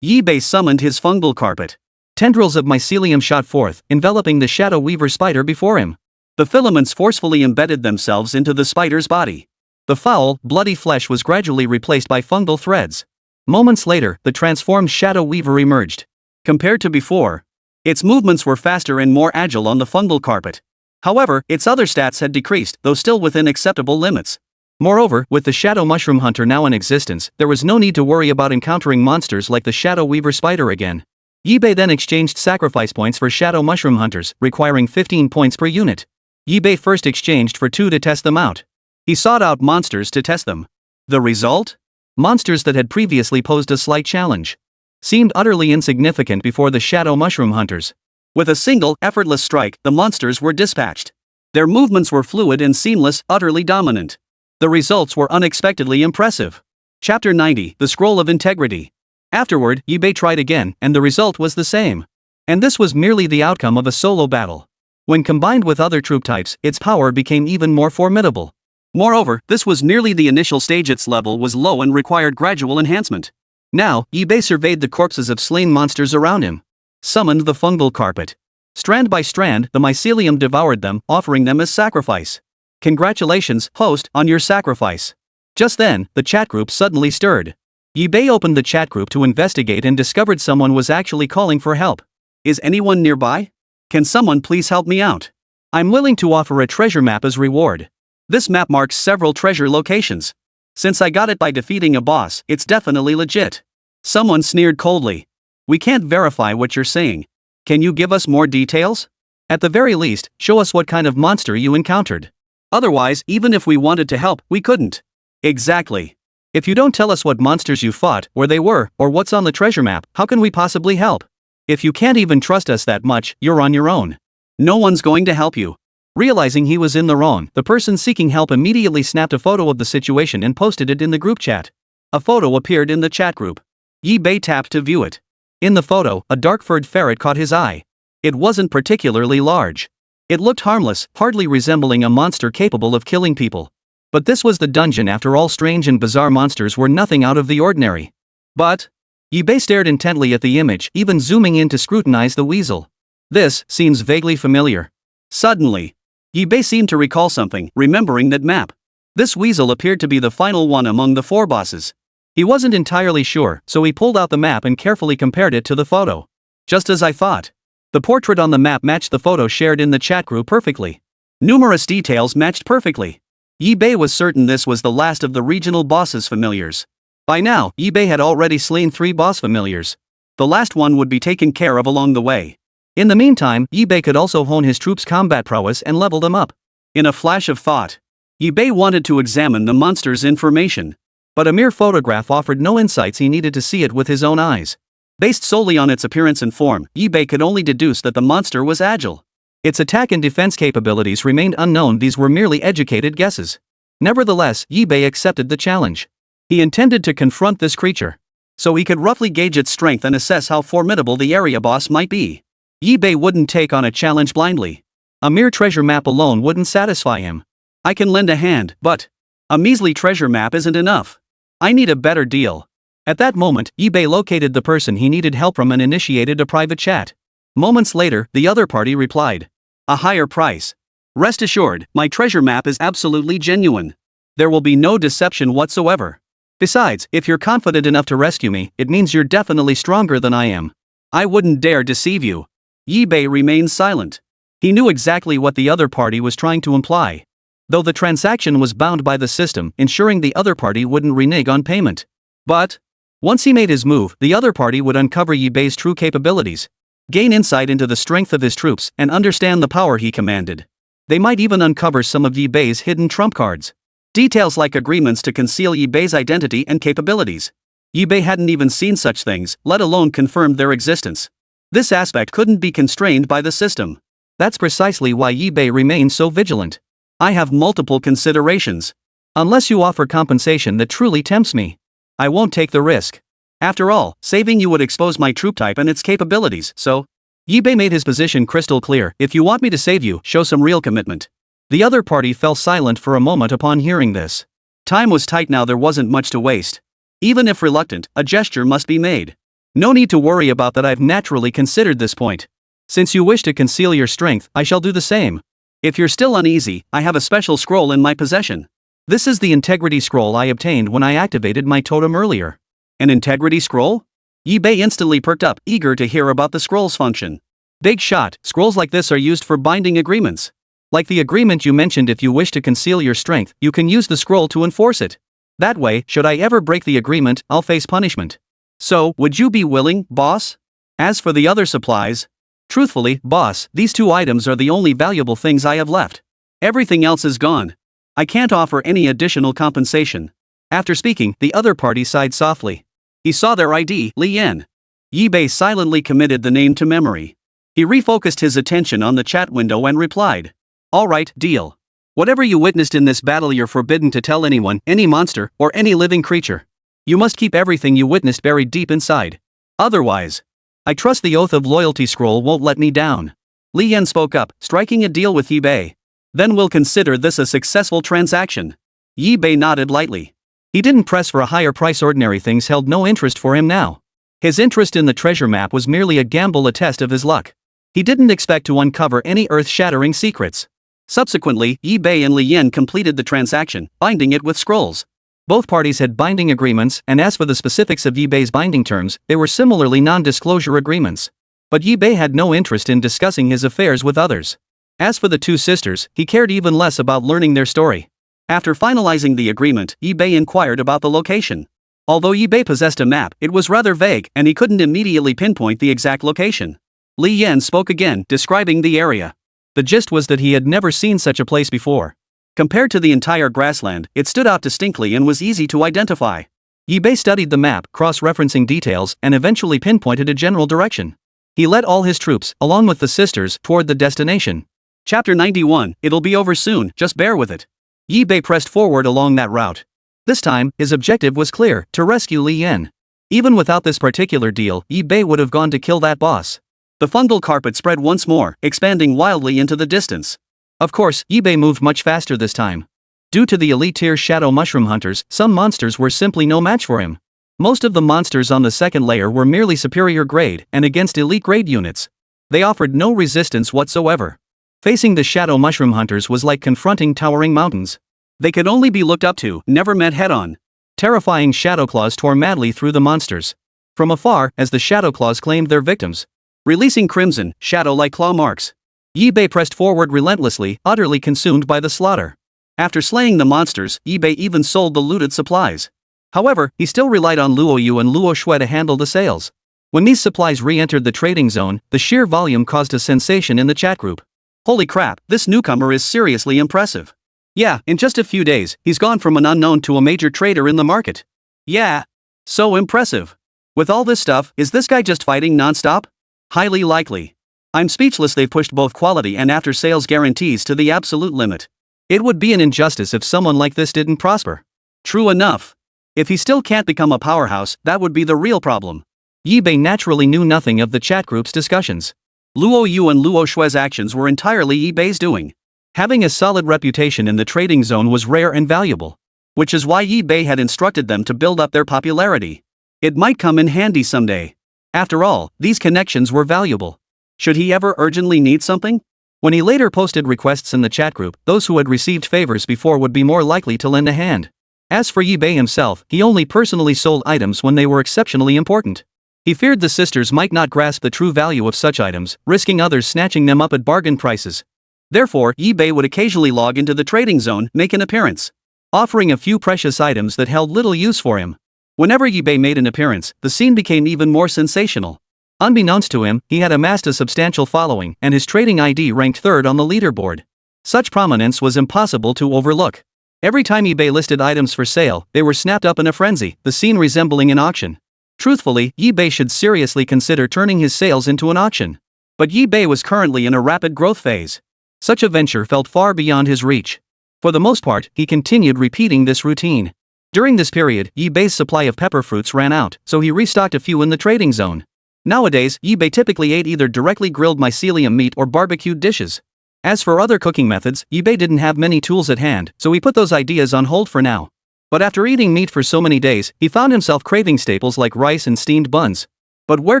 Yi Bei summoned his fungal carpet. Tendrils of mycelium shot forth, enveloping the shadow weaver spider before him. The filaments forcefully embedded themselves into the spider's body. The foul, bloody flesh was gradually replaced by fungal threads. Moments later, the transformed shadow weaver emerged. Compared to before, its movements were faster and more agile on the fungal carpet. However, its other stats had decreased, though still within acceptable limits. Moreover, with the Shadow Mushroom Hunter now in existence, there was no need to worry about encountering monsters like the Shadow Weaver Spider again. Yi Bei then exchanged sacrifice points for Shadow Mushroom Hunters, requiring 15 points per unit. Yi Bei first exchanged for 2 to test them out. He sought out monsters to test them. The result? Monsters that had previously posed a slight challenge seemed utterly insignificant before the Shadow Mushroom Hunters. With a single, effortless strike, the monsters were dispatched. Their movements were fluid and seamless, utterly dominant. The results were unexpectedly impressive. Chapter 90, The Scroll of Integrity. Afterward, Yi Bei tried again, and the result was the same. And this was merely the outcome of a solo battle. When combined with other troop types, its power became even more formidable. Moreover, this was merely the initial stage. Its level was low and required gradual enhancement. Now, Yi Bei surveyed the corpses of slain monsters around him. Summoned the fungal carpet. Strand by strand, the mycelium devoured them, offering them as sacrifice. Congratulations, host, on your sacrifice. Just then, the chat group suddenly stirred. Yi Bei opened the chat group to investigate and discovered someone was actually calling for help. Is anyone nearby? Can someone please help me out? I'm willing to offer a treasure map as reward. This map marks several treasure locations. Since I got it by defeating a boss, it's definitely legit. Someone sneered coldly. We can't verify what you're saying. Can you give us more details? At the very least, show us what kind of monster you encountered. Otherwise, even if we wanted to help, we couldn't. Exactly. If you don't tell us what monsters you fought, where they were, or what's on the treasure map, how can we possibly help? If you can't even trust us that much, you're on your own. No one's going to help you. Realizing he was in the wrong, the person seeking help immediately snapped a photo of the situation and posted it in the group chat. A photo appeared in the chat group. Yi Bei tapped to view it. In the photo, a dark-furred ferret caught his eye. It wasn't particularly large. It looked harmless, hardly resembling a monster capable of killing people. But this was the dungeon after all. Strange and bizarre monsters were nothing out of the ordinary. But Yi Bei stared intently at the image, even zooming in to scrutinize the weasel. This seems vaguely familiar. Suddenly, Yi Bei seemed to recall something, remembering that map. This weasel appeared to be the final one among the 4 bosses. He wasn't entirely sure, so he pulled out the map and carefully compared it to the photo. Just as I thought. The portrait on the map matched the photo shared in the chat group perfectly. Numerous details matched perfectly. Yi-Bei was certain this was the last of the regional boss's familiars. By now, Yi-Bei had already slain 3 boss familiars. The last one would be taken care of along the way. In the meantime, Yi-Bei could also hone his troops' combat prowess and level them up. In a flash of thought, Yi-Bei wanted to examine the monster's information. But a mere photograph offered no insights. He needed to see it with his own eyes. Based solely on its appearance and form, Yi-Bei could only deduce that the monster was agile. Its attack and defense capabilities remained unknown. These were merely educated guesses. Nevertheless, Yi-Bei accepted the challenge. He intended to confront this creature, so he could roughly gauge its strength and assess how formidable the area boss might be. Yi-Bei wouldn't take on a challenge blindly. A mere treasure map alone wouldn't satisfy him. I can lend a hand, but a measly treasure map isn't enough. I need a better deal. At that moment, Yi-Bei located the person he needed help from and initiated a private chat. Moments later, the other party replied. A higher price. Rest assured, my treasure map is absolutely genuine. There will be no deception whatsoever. Besides, if you're confident enough to rescue me, it means you're definitely stronger than I am. I wouldn't dare deceive you. Yi-Bei remained silent. He knew exactly what the other party was trying to imply. Though the transaction was bound by the system, ensuring the other party wouldn't renege on payment. But once he made his move, the other party would uncover Yi-Bei's true capabilities, gain insight into the strength of his troops, and understand the power he commanded. They might even uncover some of Yi-Bei's hidden trump cards. Details like agreements to conceal Yi-Bei's identity and capabilities. Yi-Bei hadn't even seen such things, let alone confirmed their existence. This aspect couldn't be constrained by the system. That's precisely why Yi-Bei remained so vigilant. I have multiple considerations. Unless you offer compensation that truly tempts me, I won't take the risk. After all, saving you would expose my troop type and its capabilities, so Yi-Bei made his position crystal clear. If you want me to save you, show some real commitment. The other party fell silent for a moment upon hearing this. Time was tight now, there wasn't much to waste. Even if reluctant, a gesture must be made. No need to worry about that, I've naturally considered this point. Since you wish to conceal your strength, I shall do the same. If you're still uneasy, I have a special scroll in my possession. This is the integrity scroll I obtained when I activated my totem earlier. An integrity scroll? Yi-Bei instantly perked up, eager to hear about the scroll's function. Big shot, scrolls like this are used for binding agreements. Like the agreement you mentioned, if you wish to conceal your strength, you can use the scroll to enforce it. That way, should I ever break the agreement, I'll face punishment. So, would you be willing, boss? As for the other supplies, truthfully, boss, these 2 items are the only valuable things I have left. Everything else is gone. I can't offer any additional compensation. After speaking, the other party sighed softly. He saw their ID, Li Yan. Yi-Bei silently committed the name to memory. He refocused his attention on the chat window and replied. Alright, deal. Whatever you witnessed in this battle, you're forbidden to tell anyone, any monster, or any living creature. You must keep everything you witnessed buried deep inside. Otherwise, I trust the Oath of Loyalty scroll won't let me down. Li Yan spoke up, striking a deal with Yi-Bei. Then we'll consider this a successful transaction. Yi-Bei nodded lightly. He didn't press for a higher price. Ordinary things held no interest for him now. His interest in the treasure map was merely a gamble, a test of his luck. He didn't expect to uncover any earth-shattering secrets. Subsequently, Yi-Bei and Li Yan completed the transaction, binding it with scrolls. Both parties had binding agreements, and as for the specifics of Yi-Bei's binding terms, they were similarly non-disclosure agreements. But Yi-Bei had no interest in discussing his affairs with others. As for the 2 sisters, he cared even less about learning their story. After finalizing the agreement, Yi-Bei inquired about the location. Although Yi-Bei possessed a map, it was rather vague, and he couldn't immediately pinpoint the exact location. Li Yan spoke again, describing the area. The gist was that he had never seen such a place before. Compared to the entire grassland, it stood out distinctly and was easy to identify. Yi-Bei studied the map, cross-referencing details, and eventually pinpointed a general direction. He led all his troops, along with the sisters, toward the destination. Chapter 91, it'll be over soon, just bear with it. Yi-Bei pressed forward along that route. This time, his objective was clear, to rescue Li Yan. Even without this particular deal, Yi-Bei would have gone to kill that boss. The fungal carpet spread once more, expanding wildly into the distance. Of course, Yi-Bei moved much faster this time. Due to the elite tier shadow mushroom hunters, some monsters were simply no match for him. Most of the monsters on the second layer were merely superior grade, and against elite grade units, they offered no resistance whatsoever. Facing the shadow mushroom hunters was like confronting towering mountains. They could only be looked up to, never met head-on. Terrifying shadow claws tore madly through the monsters. From afar, as the shadow claws claimed their victims, releasing crimson, shadow-like claw marks, Yi-Bei pressed forward relentlessly, utterly consumed by the slaughter. After slaying the monsters, eBay even sold the looted supplies. However, he still relied on Luo Yu and Luo Shui to handle the sales. When these supplies re-entered the trading zone, the sheer volume caused a sensation in the chat group. Holy crap, this newcomer is seriously impressive. Yeah, in just a few days, he's gone from an unknown to a major trader in the market. Yeah. So impressive. With all this stuff, is this guy just fighting non-stop? Highly likely. I'm speechless. They've pushed both quality and after-sales guarantees to the absolute limit. It would be an injustice if someone like this didn't prosper. True enough. If he still can't become a powerhouse, that would be the real problem. eBay naturally knew nothing of the chat group's discussions. Luo Yu and Luo Shui's actions were entirely eBay's doing. Having a solid reputation in the trading zone was rare and valuable. Which is why eBay had instructed them to build up their popularity. It might come in handy someday. After all, these connections were valuable. Should he ever urgently need something? When he later posted requests in the chat group, those who had received favors before would be more likely to lend a hand. As for eBay himself, he only personally sold items when they were exceptionally important. He feared the sisters might not grasp the true value of such items, risking others snatching them up at bargain prices. Therefore, eBay would occasionally log into the trading zone, make an appearance, offering a few precious items that held little use for him. Whenever eBay made an appearance, the scene became even more sensational. Unbeknownst to him, he had amassed a substantial following, and his trading ID ranked third on the leaderboard. Such prominence was impossible to overlook. Every time eBay listed items for sale, they were snapped up in a frenzy, the scene resembling an auction. Truthfully, eBay should seriously consider turning his sales into an auction. But eBay was currently in a rapid growth phase. Such a venture felt far beyond his reach. For the most part, he continued repeating this routine. During this period, eBay's supply of pepper fruits ran out, so he restocked a few in the trading zone. Nowadays, eBay typically ate either directly grilled mycelium meat or barbecued dishes. As for other cooking methods, eBay didn't have many tools at hand, so he put those ideas on hold for now. But after eating meat for so many days, he found himself craving staples like rice and steamed buns. But where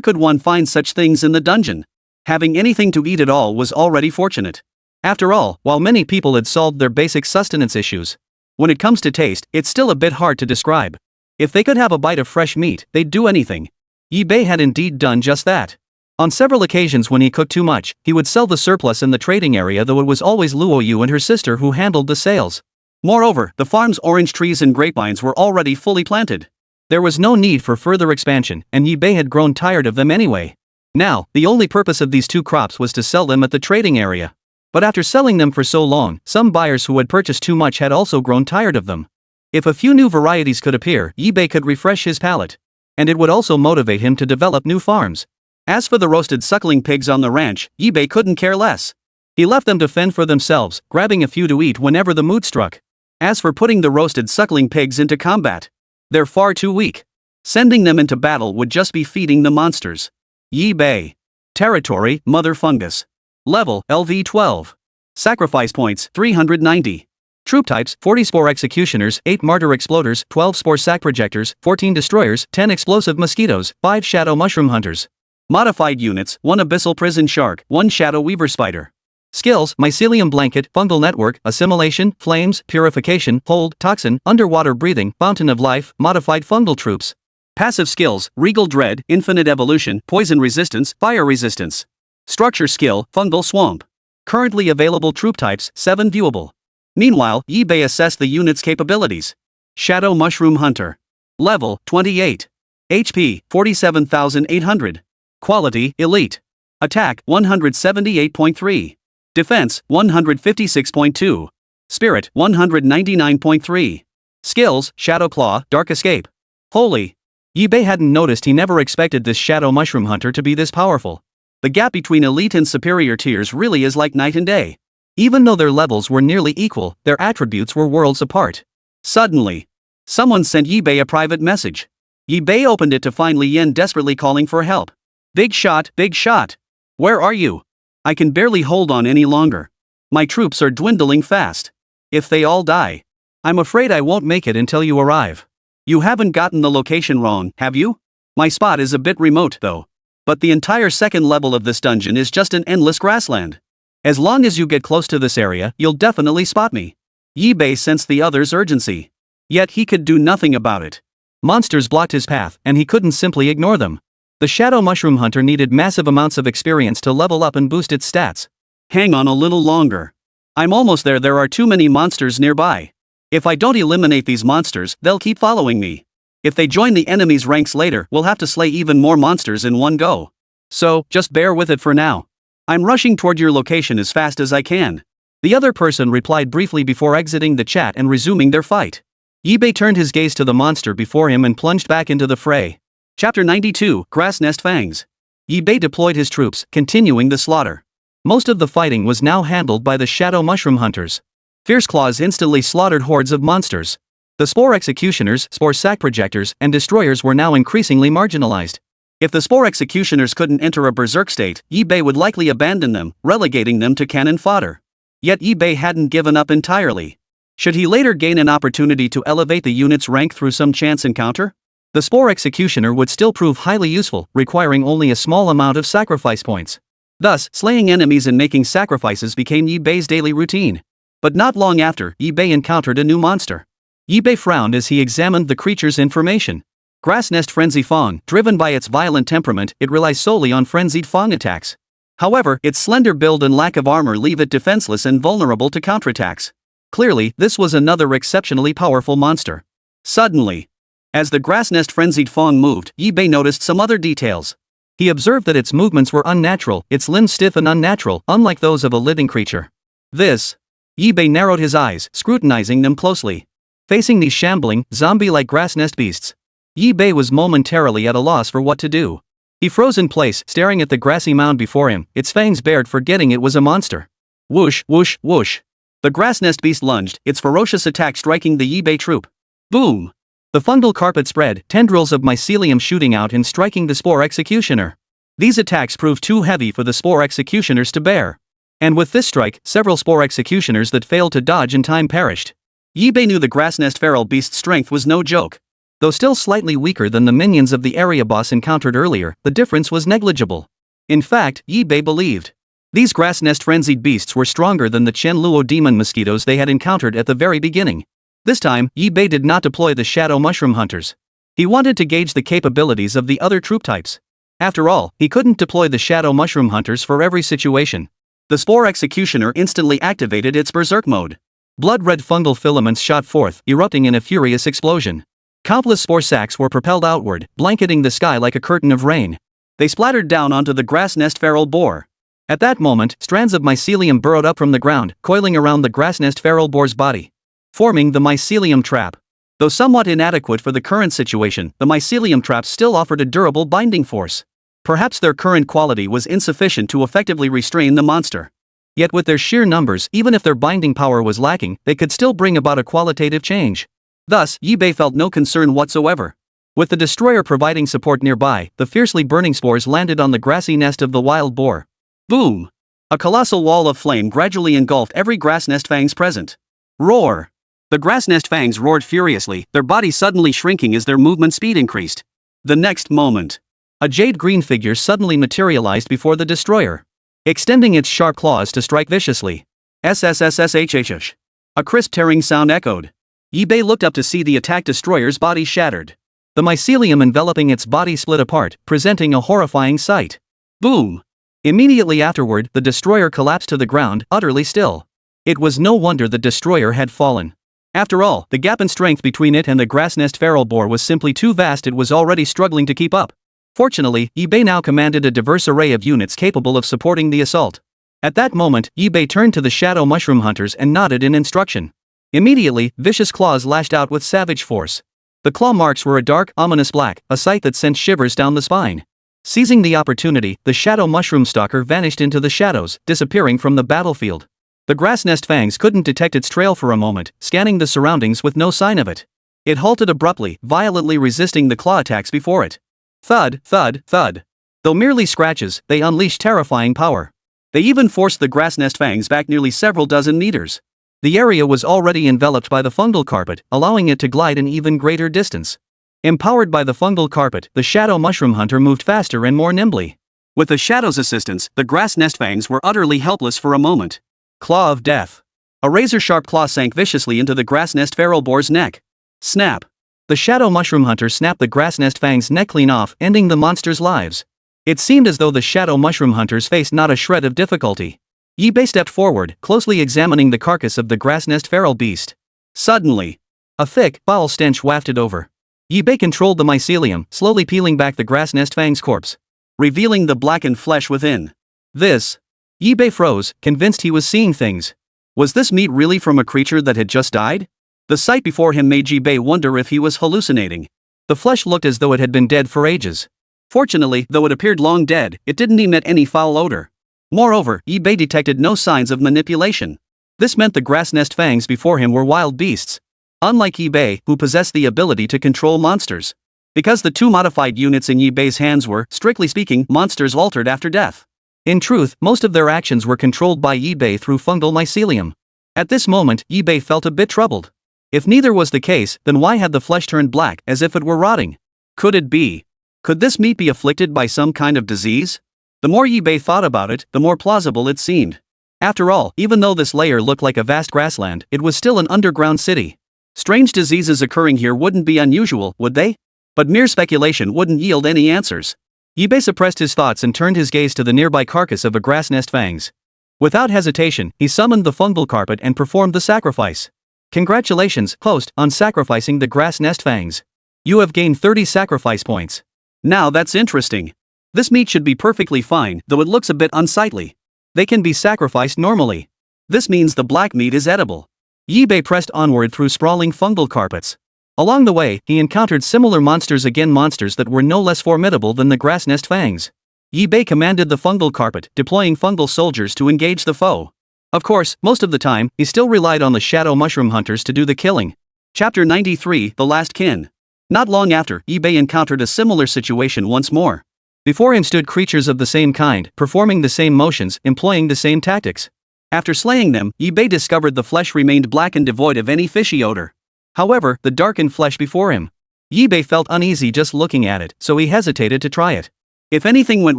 could one find such things in the dungeon? Having anything to eat at all was already fortunate. After all, while many people had solved their basic sustenance issues, when it comes to taste, it's still a bit hard to describe. If they could have a bite of fresh meat, they'd do anything. eBay had indeed done just that. On several occasions when he cooked too much, he would sell the surplus in the trading area, though it was always Luo Yu and her sister who handled the sales. Moreover, the farm's orange trees and grapevines were already fully planted. There was no need for further expansion, and eBay had grown tired of them anyway. Now, the only purpose of these two crops was to sell them at the trading area. But after selling them for so long, some buyers who had purchased too much had also grown tired of them. If a few new varieties could appear, eBay could refresh his palate. And it would also motivate him to develop new farms. As for the roasted suckling pigs on the ranch, eBay couldn't care less. He left them to fend for themselves, grabbing a few to eat whenever the mood struck. As for putting the roasted suckling pigs into combat, they're far too weak. Sending them into battle would just be feeding the monsters. eBay. Territory, Mother Fungus. Level, LV12. Sacrifice points, 390. Troop types, 40 Spore Executioners, 8 Martyr Exploders, 12 Spore Sac Projectors, 14 Destroyers, 10 Explosive Mosquitoes, 5 Shadow Mushroom Hunters. Modified units, 1 Abyssal Prison Shark, 1 Shadow Weaver Spider. Skills, Mycelium Blanket, Fungal Network, Assimilation, Flames, Purification, Hold, Toxin, Underwater Breathing, Fountain of Life, Modified Fungal Troops. Passive skills, Regal Dread, Infinite Evolution, Poison Resistance, Fire Resistance. Structure skill, Fungal Swamp. Currently available troop types, 7 viewable. Meanwhile, eBay assessed the unit's capabilities. Shadow Mushroom Hunter. Level, 28. HP, 47,800. Quality, Elite. Attack, 178.3. Defense, 156.2. Spirit, 199.3. Skills, Shadow Claw, Dark Escape. Holy. eBay hadn't noticed. He never expected this Shadow Mushroom Hunter to be this powerful. The gap between elite and superior tiers really is like night and day. Even though their levels were nearly equal, their attributes were worlds apart. Suddenly, someone sent eBay a private message. eBay opened it to find Li Yen desperately calling for help. Big shot, big shot. Where are you? I can barely hold on any longer. My troops are dwindling fast. If they all die, I'm afraid I won't make it until you arrive. You haven't gotten the location wrong, have you? My spot is a bit remote though. But the entire second level of this dungeon is just an endless grassland. As long as you get close to this area, you'll definitely spot me. eBay sensed the other's urgency. Yet he could do nothing about it. Monsters blocked his path, and he couldn't simply ignore them. The Shadow Mushroom Hunter needed massive amounts of experience to level up and boost its stats. Hang on a little longer. I'm almost there. There are too many monsters nearby. If I don't eliminate these monsters, they'll keep following me. If they join the enemy's ranks later, we'll have to slay even more monsters in one go. So, just bear with it for now. I'm rushing toward your location as fast as I can. The other person replied briefly before exiting the chat and resuming their fight. Yibei turned his gaze to the monster before him and plunged back into the fray. Chapter 92, Grass Nest Fangs. Yibei deployed his troops, continuing the slaughter. Most of the fighting was now handled by the Shadow Mushroom Hunters. Fierce Claws instantly slaughtered hordes of monsters. The Spore Executioners, Spore Sac Projectors, and Destroyers were now increasingly marginalized. If the Spore Executioners couldn't enter a berserk state, Yibei would likely abandon them, relegating them to cannon fodder. Yet Yibei hadn't given up entirely. Should he later gain an opportunity to elevate the unit's rank through some chance encounter? The Spore Executioner would still prove highly useful, requiring only a small amount of sacrifice points. Thus, slaying enemies and making sacrifices became Yibei's daily routine. But not long after, Yibei encountered a new monster. Yibei frowned as he examined the creature's information. Grass Nest Frenzy Fong. Driven by its violent temperament, it relies solely on frenzied Fong attacks. However, its slender build and lack of armor leave it defenseless and vulnerable to counterattacks. Clearly, this was another exceptionally powerful monster. Suddenly, as the Grass Nest Frenzied Fong moved, Yibei noticed some other details. He observed that its movements were unnatural, its limbs stiff and unnatural, unlike those of a living creature. Yibei narrowed his eyes, scrutinizing them closely. Facing these shambling, zombie-like grass nest beasts, Yibei was momentarily at a loss for what to do. He froze in place, staring at the grassy mound before him, its fangs bared, forgetting it was a monster. Whoosh, whoosh, whoosh. The grass nest beast lunged, its ferocious attack striking the Yibei troop. Boom! The fungal carpet spread, tendrils of mycelium shooting out and striking the Spore Executioner. These attacks proved too heavy for the Spore Executioners to bear. And with this strike, several Spore Executioners that failed to dodge in time perished. Yibei knew the grass nest feral beast's strength was no joke. Though still slightly weaker than the minions of the area boss encountered earlier, the difference was negligible. In fact, Yibei believed these grass nest frenzied beasts were stronger than the Chen-Luo demon mosquitoes they had encountered at the very beginning. This time, Yibei did not deploy the Shadow Mushroom Hunters. He wanted to gauge the capabilities of the other troop types. After all, he couldn't deploy the Shadow Mushroom Hunters for every situation. The Spore Executioner instantly activated its berserk mode. Blood-red fungal filaments shot forth, erupting in a furious explosion. Countless spore sacs were propelled outward, blanketing the sky like a curtain of rain. They splattered down onto the grass nest feral boar. At that moment, strands of mycelium burrowed up from the ground, coiling around the grass nest feral boar's body, forming the mycelium trap. Though somewhat inadequate for the current situation, the mycelium traps still offered a durable binding force. Perhaps their current quality was insufficient to effectively restrain the monster. Yet with their sheer numbers, even if their binding power was lacking, they could still bring about a qualitative change. Thus, Yibei felt no concern whatsoever. With the destroyer providing support nearby, the fiercely burning spores landed on the grassy nest of the wild boar. Boom! A colossal wall of flame gradually engulfed every grass nest fangs present. Roar! The grass nest fangs roared furiously, their bodies suddenly shrinking as their movement speed increased. The next moment, a jade-green figure suddenly materialized before the destroyer, extending its sharp claws to strike viciously. SSS-rank. A crisp tearing sound echoed. Yibei looked up to see the attack destroyer's body shattered. The mycelium enveloping its body split apart, presenting a horrifying sight. Boom! Immediately afterward, the destroyer collapsed to the ground, utterly still. It was no wonder the destroyer had fallen. After all, the gap in strength between it and the grass nest feral boar was simply too vast. It was already struggling to keep up. Fortunately, Yibei now commanded a diverse array of units capable of supporting the assault. At that moment, Yibei turned to the Shadow Mushroom Hunters and nodded in instruction. Immediately, vicious claws lashed out with savage force. The claw marks were a dark, ominous black, a sight that sent shivers down the spine. Seizing the opportunity, the Shadow Mushroom Stalker vanished into the shadows, disappearing from the battlefield. The grass nest fangs couldn't detect its trail for a moment, scanning the surroundings with no sign of it. It halted abruptly, violently resisting the claw attacks before it. Thud, thud, thud. Though merely scratches, they unleashed terrifying power. They even forced the grass nest fangs back nearly several dozen meters. The area was already enveloped by the fungal carpet, allowing it to glide an even greater distance. Empowered by the fungal carpet, the Shadow Mushroom Hunter moved faster and more nimbly. With the Shadow's assistance, the grass nest fangs were utterly helpless for a moment. Claw of Death. A razor-sharp claw sank viciously into the grass nest feral boar's neck. Snap. The Shadow Mushroom Hunter snapped the grass nest fang's neck clean off, ending the monster's lives. It seemed as though the Shadow Mushroom Hunters faced not a shred of difficulty. Yi-Bei stepped forward, closely examining the carcass of the grass nest feral beast. Suddenly, a thick, foul stench wafted over. Yi-Bei controlled the mycelium, slowly peeling back the grass nest fang's corpse, revealing the blackened flesh within. This. Yi-Bei froze, convinced he was seeing things. Was this meat really from a creature that had just died? The sight before him made Yi-Bei wonder if he was hallucinating. The flesh looked as though it had been dead for ages. Fortunately, though it appeared long dead, it didn't emit any foul odor. Moreover, Yi-Bei detected no signs of manipulation. This meant the grass nest fangs before him were wild beasts. Unlike Yi-Bei, who possessed the ability to control monsters. Because the two modified units in Yi-Bei's hands were, strictly speaking, monsters altered after death. In truth, most of their actions were controlled by Yi-Bei through fungal mycelium. At this moment, Yi-Bei felt a bit troubled. If neither was the case, then why had the flesh turned black, as if it were rotting? Could it be? Could this meat be afflicted by some kind of disease? The more Yi-Bei thought about it, the more plausible it seemed. After all, even though this layer looked like a vast grassland, it was still an underground city. Strange diseases occurring here wouldn't be unusual, would they? But mere speculation wouldn't yield any answers. Yi-Bei suppressed his thoughts and turned his gaze to the nearby carcass of a grass nest fangs. Without hesitation, he summoned the fungal carpet and performed the sacrifice. Congratulations, host, on sacrificing the grass nest fangs. You have gained 30 sacrifice points. Now that's interesting. This meat should be perfectly fine, though it looks a bit unsightly. They can be sacrificed normally. This means the black meat is edible. Yi-Bei pressed onward through sprawling fungal carpets. Along the way, he encountered similar monsters monsters that were no less formidable than the grass nest fangs. Yi-Bei commanded the fungal carpet, deploying fungal soldiers to engage the foe. Of course, most of the time, he still relied on the shadow mushroom hunters to do the killing. Chapter 93, The Last Kin. Not long after, Yi-Bei encountered a similar situation once more. Before him stood creatures of the same kind, performing the same motions, employing the same tactics. After slaying them, Yi-Bei discovered the flesh remained black and devoid of any fishy odor. However, the darkened flesh before him. Yi-Bei felt uneasy just looking at it, so he hesitated to try it. If anything went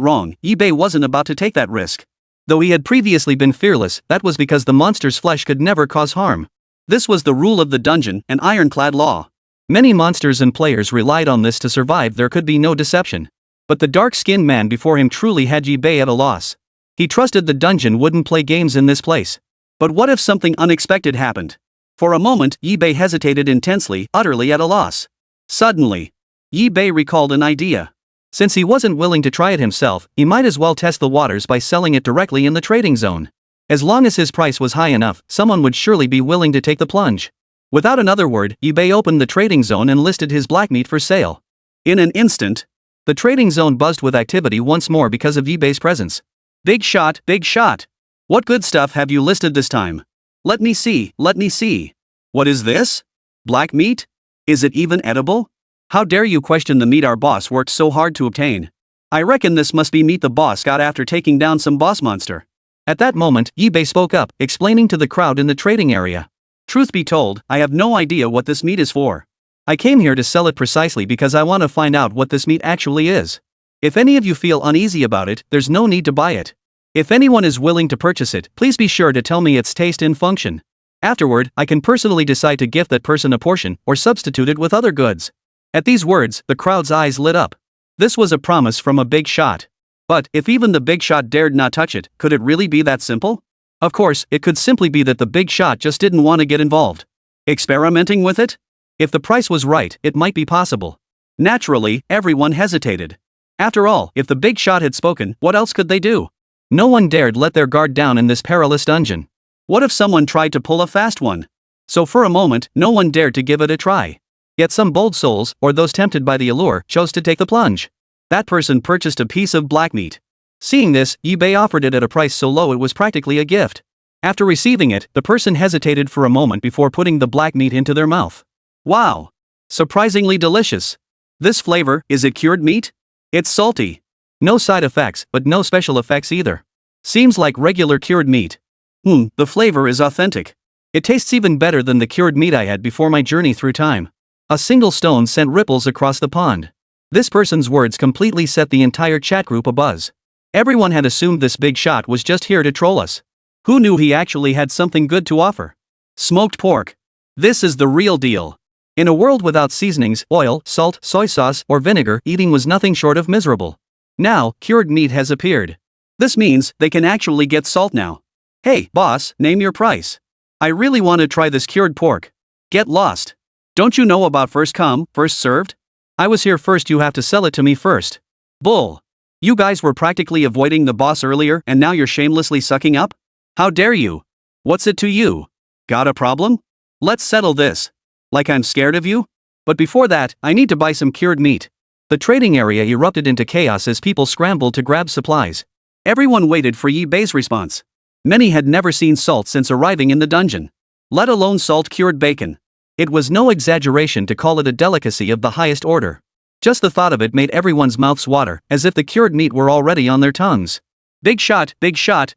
wrong, Yi-Bei wasn't about to take that risk. Though he had previously been fearless, that was because the monster's flesh could never cause harm. This was the rule of the dungeon, an ironclad law. Many monsters and players relied on this to survive. There could be no deception. But the dark-skinned man before him truly had Yi-Bei at a loss. He trusted the dungeon wouldn't play games in this place. But what if something unexpected happened? For a moment, Yi-Bei hesitated intensely, utterly at a loss. Suddenly, Yi-Bei recalled an idea. Since he wasn't willing to try it himself, he might as well test the waters by selling it directly in the trading zone. As long as his price was high enough, someone would surely be willing to take the plunge. Without another word, Yi-Bei opened the trading zone and listed his black meat for sale. In an instant, the trading zone buzzed with activity once more because of Yi-Bei's presence. Big shot, big shot. What good stuff have you listed this time? Let me see, let me see. What is this? Black meat? Is it even edible? How dare you question the meat our boss worked so hard to obtain? I reckon this must be meat the boss got after taking down some boss monster. At that moment, Yi-Bei spoke up, explaining to the crowd in the trading area. Truth be told, I have no idea what this meat is for. I came here to sell it precisely because I want to find out what this meat actually is. If any of you feel uneasy about it, there's no need to buy it. If anyone is willing to purchase it, please be sure to tell me its taste and function. Afterward, I can personally decide to gift that person a portion, or substitute it with other goods. At these words, the crowd's eyes lit up. This was a promise from a big shot. But, if even the big shot dared not touch it, could it really be that simple? Of course, it could simply be that the big shot just didn't want to get involved. Experimenting with it? If the price was right, it might be possible. Naturally, everyone hesitated. After all, if the big shot had spoken, what else could they do? No one dared let their guard down in this perilous dungeon. What if someone tried to pull a fast one? So for a moment, no one dared to give it a try. Yet some bold souls, or those tempted by the allure, chose to take the plunge. That person purchased a piece of black meat. Seeing this, Yi-Bei offered it at a price so low it was practically a gift. After receiving it, the person hesitated for a moment before putting the black meat into their mouth. Wow! Surprisingly delicious. This flavor, is it cured meat? It's salty. No side effects, but no special effects either. Seems like regular cured meat. The flavor is authentic. It tastes even better than the cured meat I had before my journey through time. A single stone sent ripples across the pond. This person's words completely set the entire chat group abuzz. Everyone had assumed this big shot was just here to troll us. Who knew he actually had something good to offer? Smoked pork. This is the real deal. In a world without seasonings, oil, salt, soy sauce, or vinegar, eating was nothing short of miserable. Now, cured meat has appeared. This means they can actually get salt now. Hey, boss, name your price. I really want to try this cured pork. Get lost. Don't you know about first come, first served? I was here first, you have to sell it to me first. Bull. You guys were practically avoiding the boss earlier and now you're shamelessly sucking up? How dare you? What's it to you? Got a problem? Let's settle this. Like I'm scared of you? But before that, I need to buy some cured meat. The trading area erupted into chaos as people scrambled to grab supplies. Everyone waited for Yi Bei's response. Many had never seen salt since arriving in the dungeon. Let alone salt-cured bacon. It was no exaggeration to call it a delicacy of the highest order. Just the thought of it made everyone's mouths water, as if the cured meat were already on their tongues. Big shot,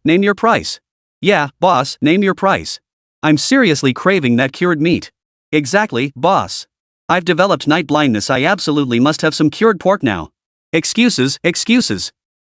name your price. Yeah, boss, name your price. I'm seriously craving that cured meat. Exactly, boss. I've developed night blindness, I absolutely must have some cured pork now. Excuses.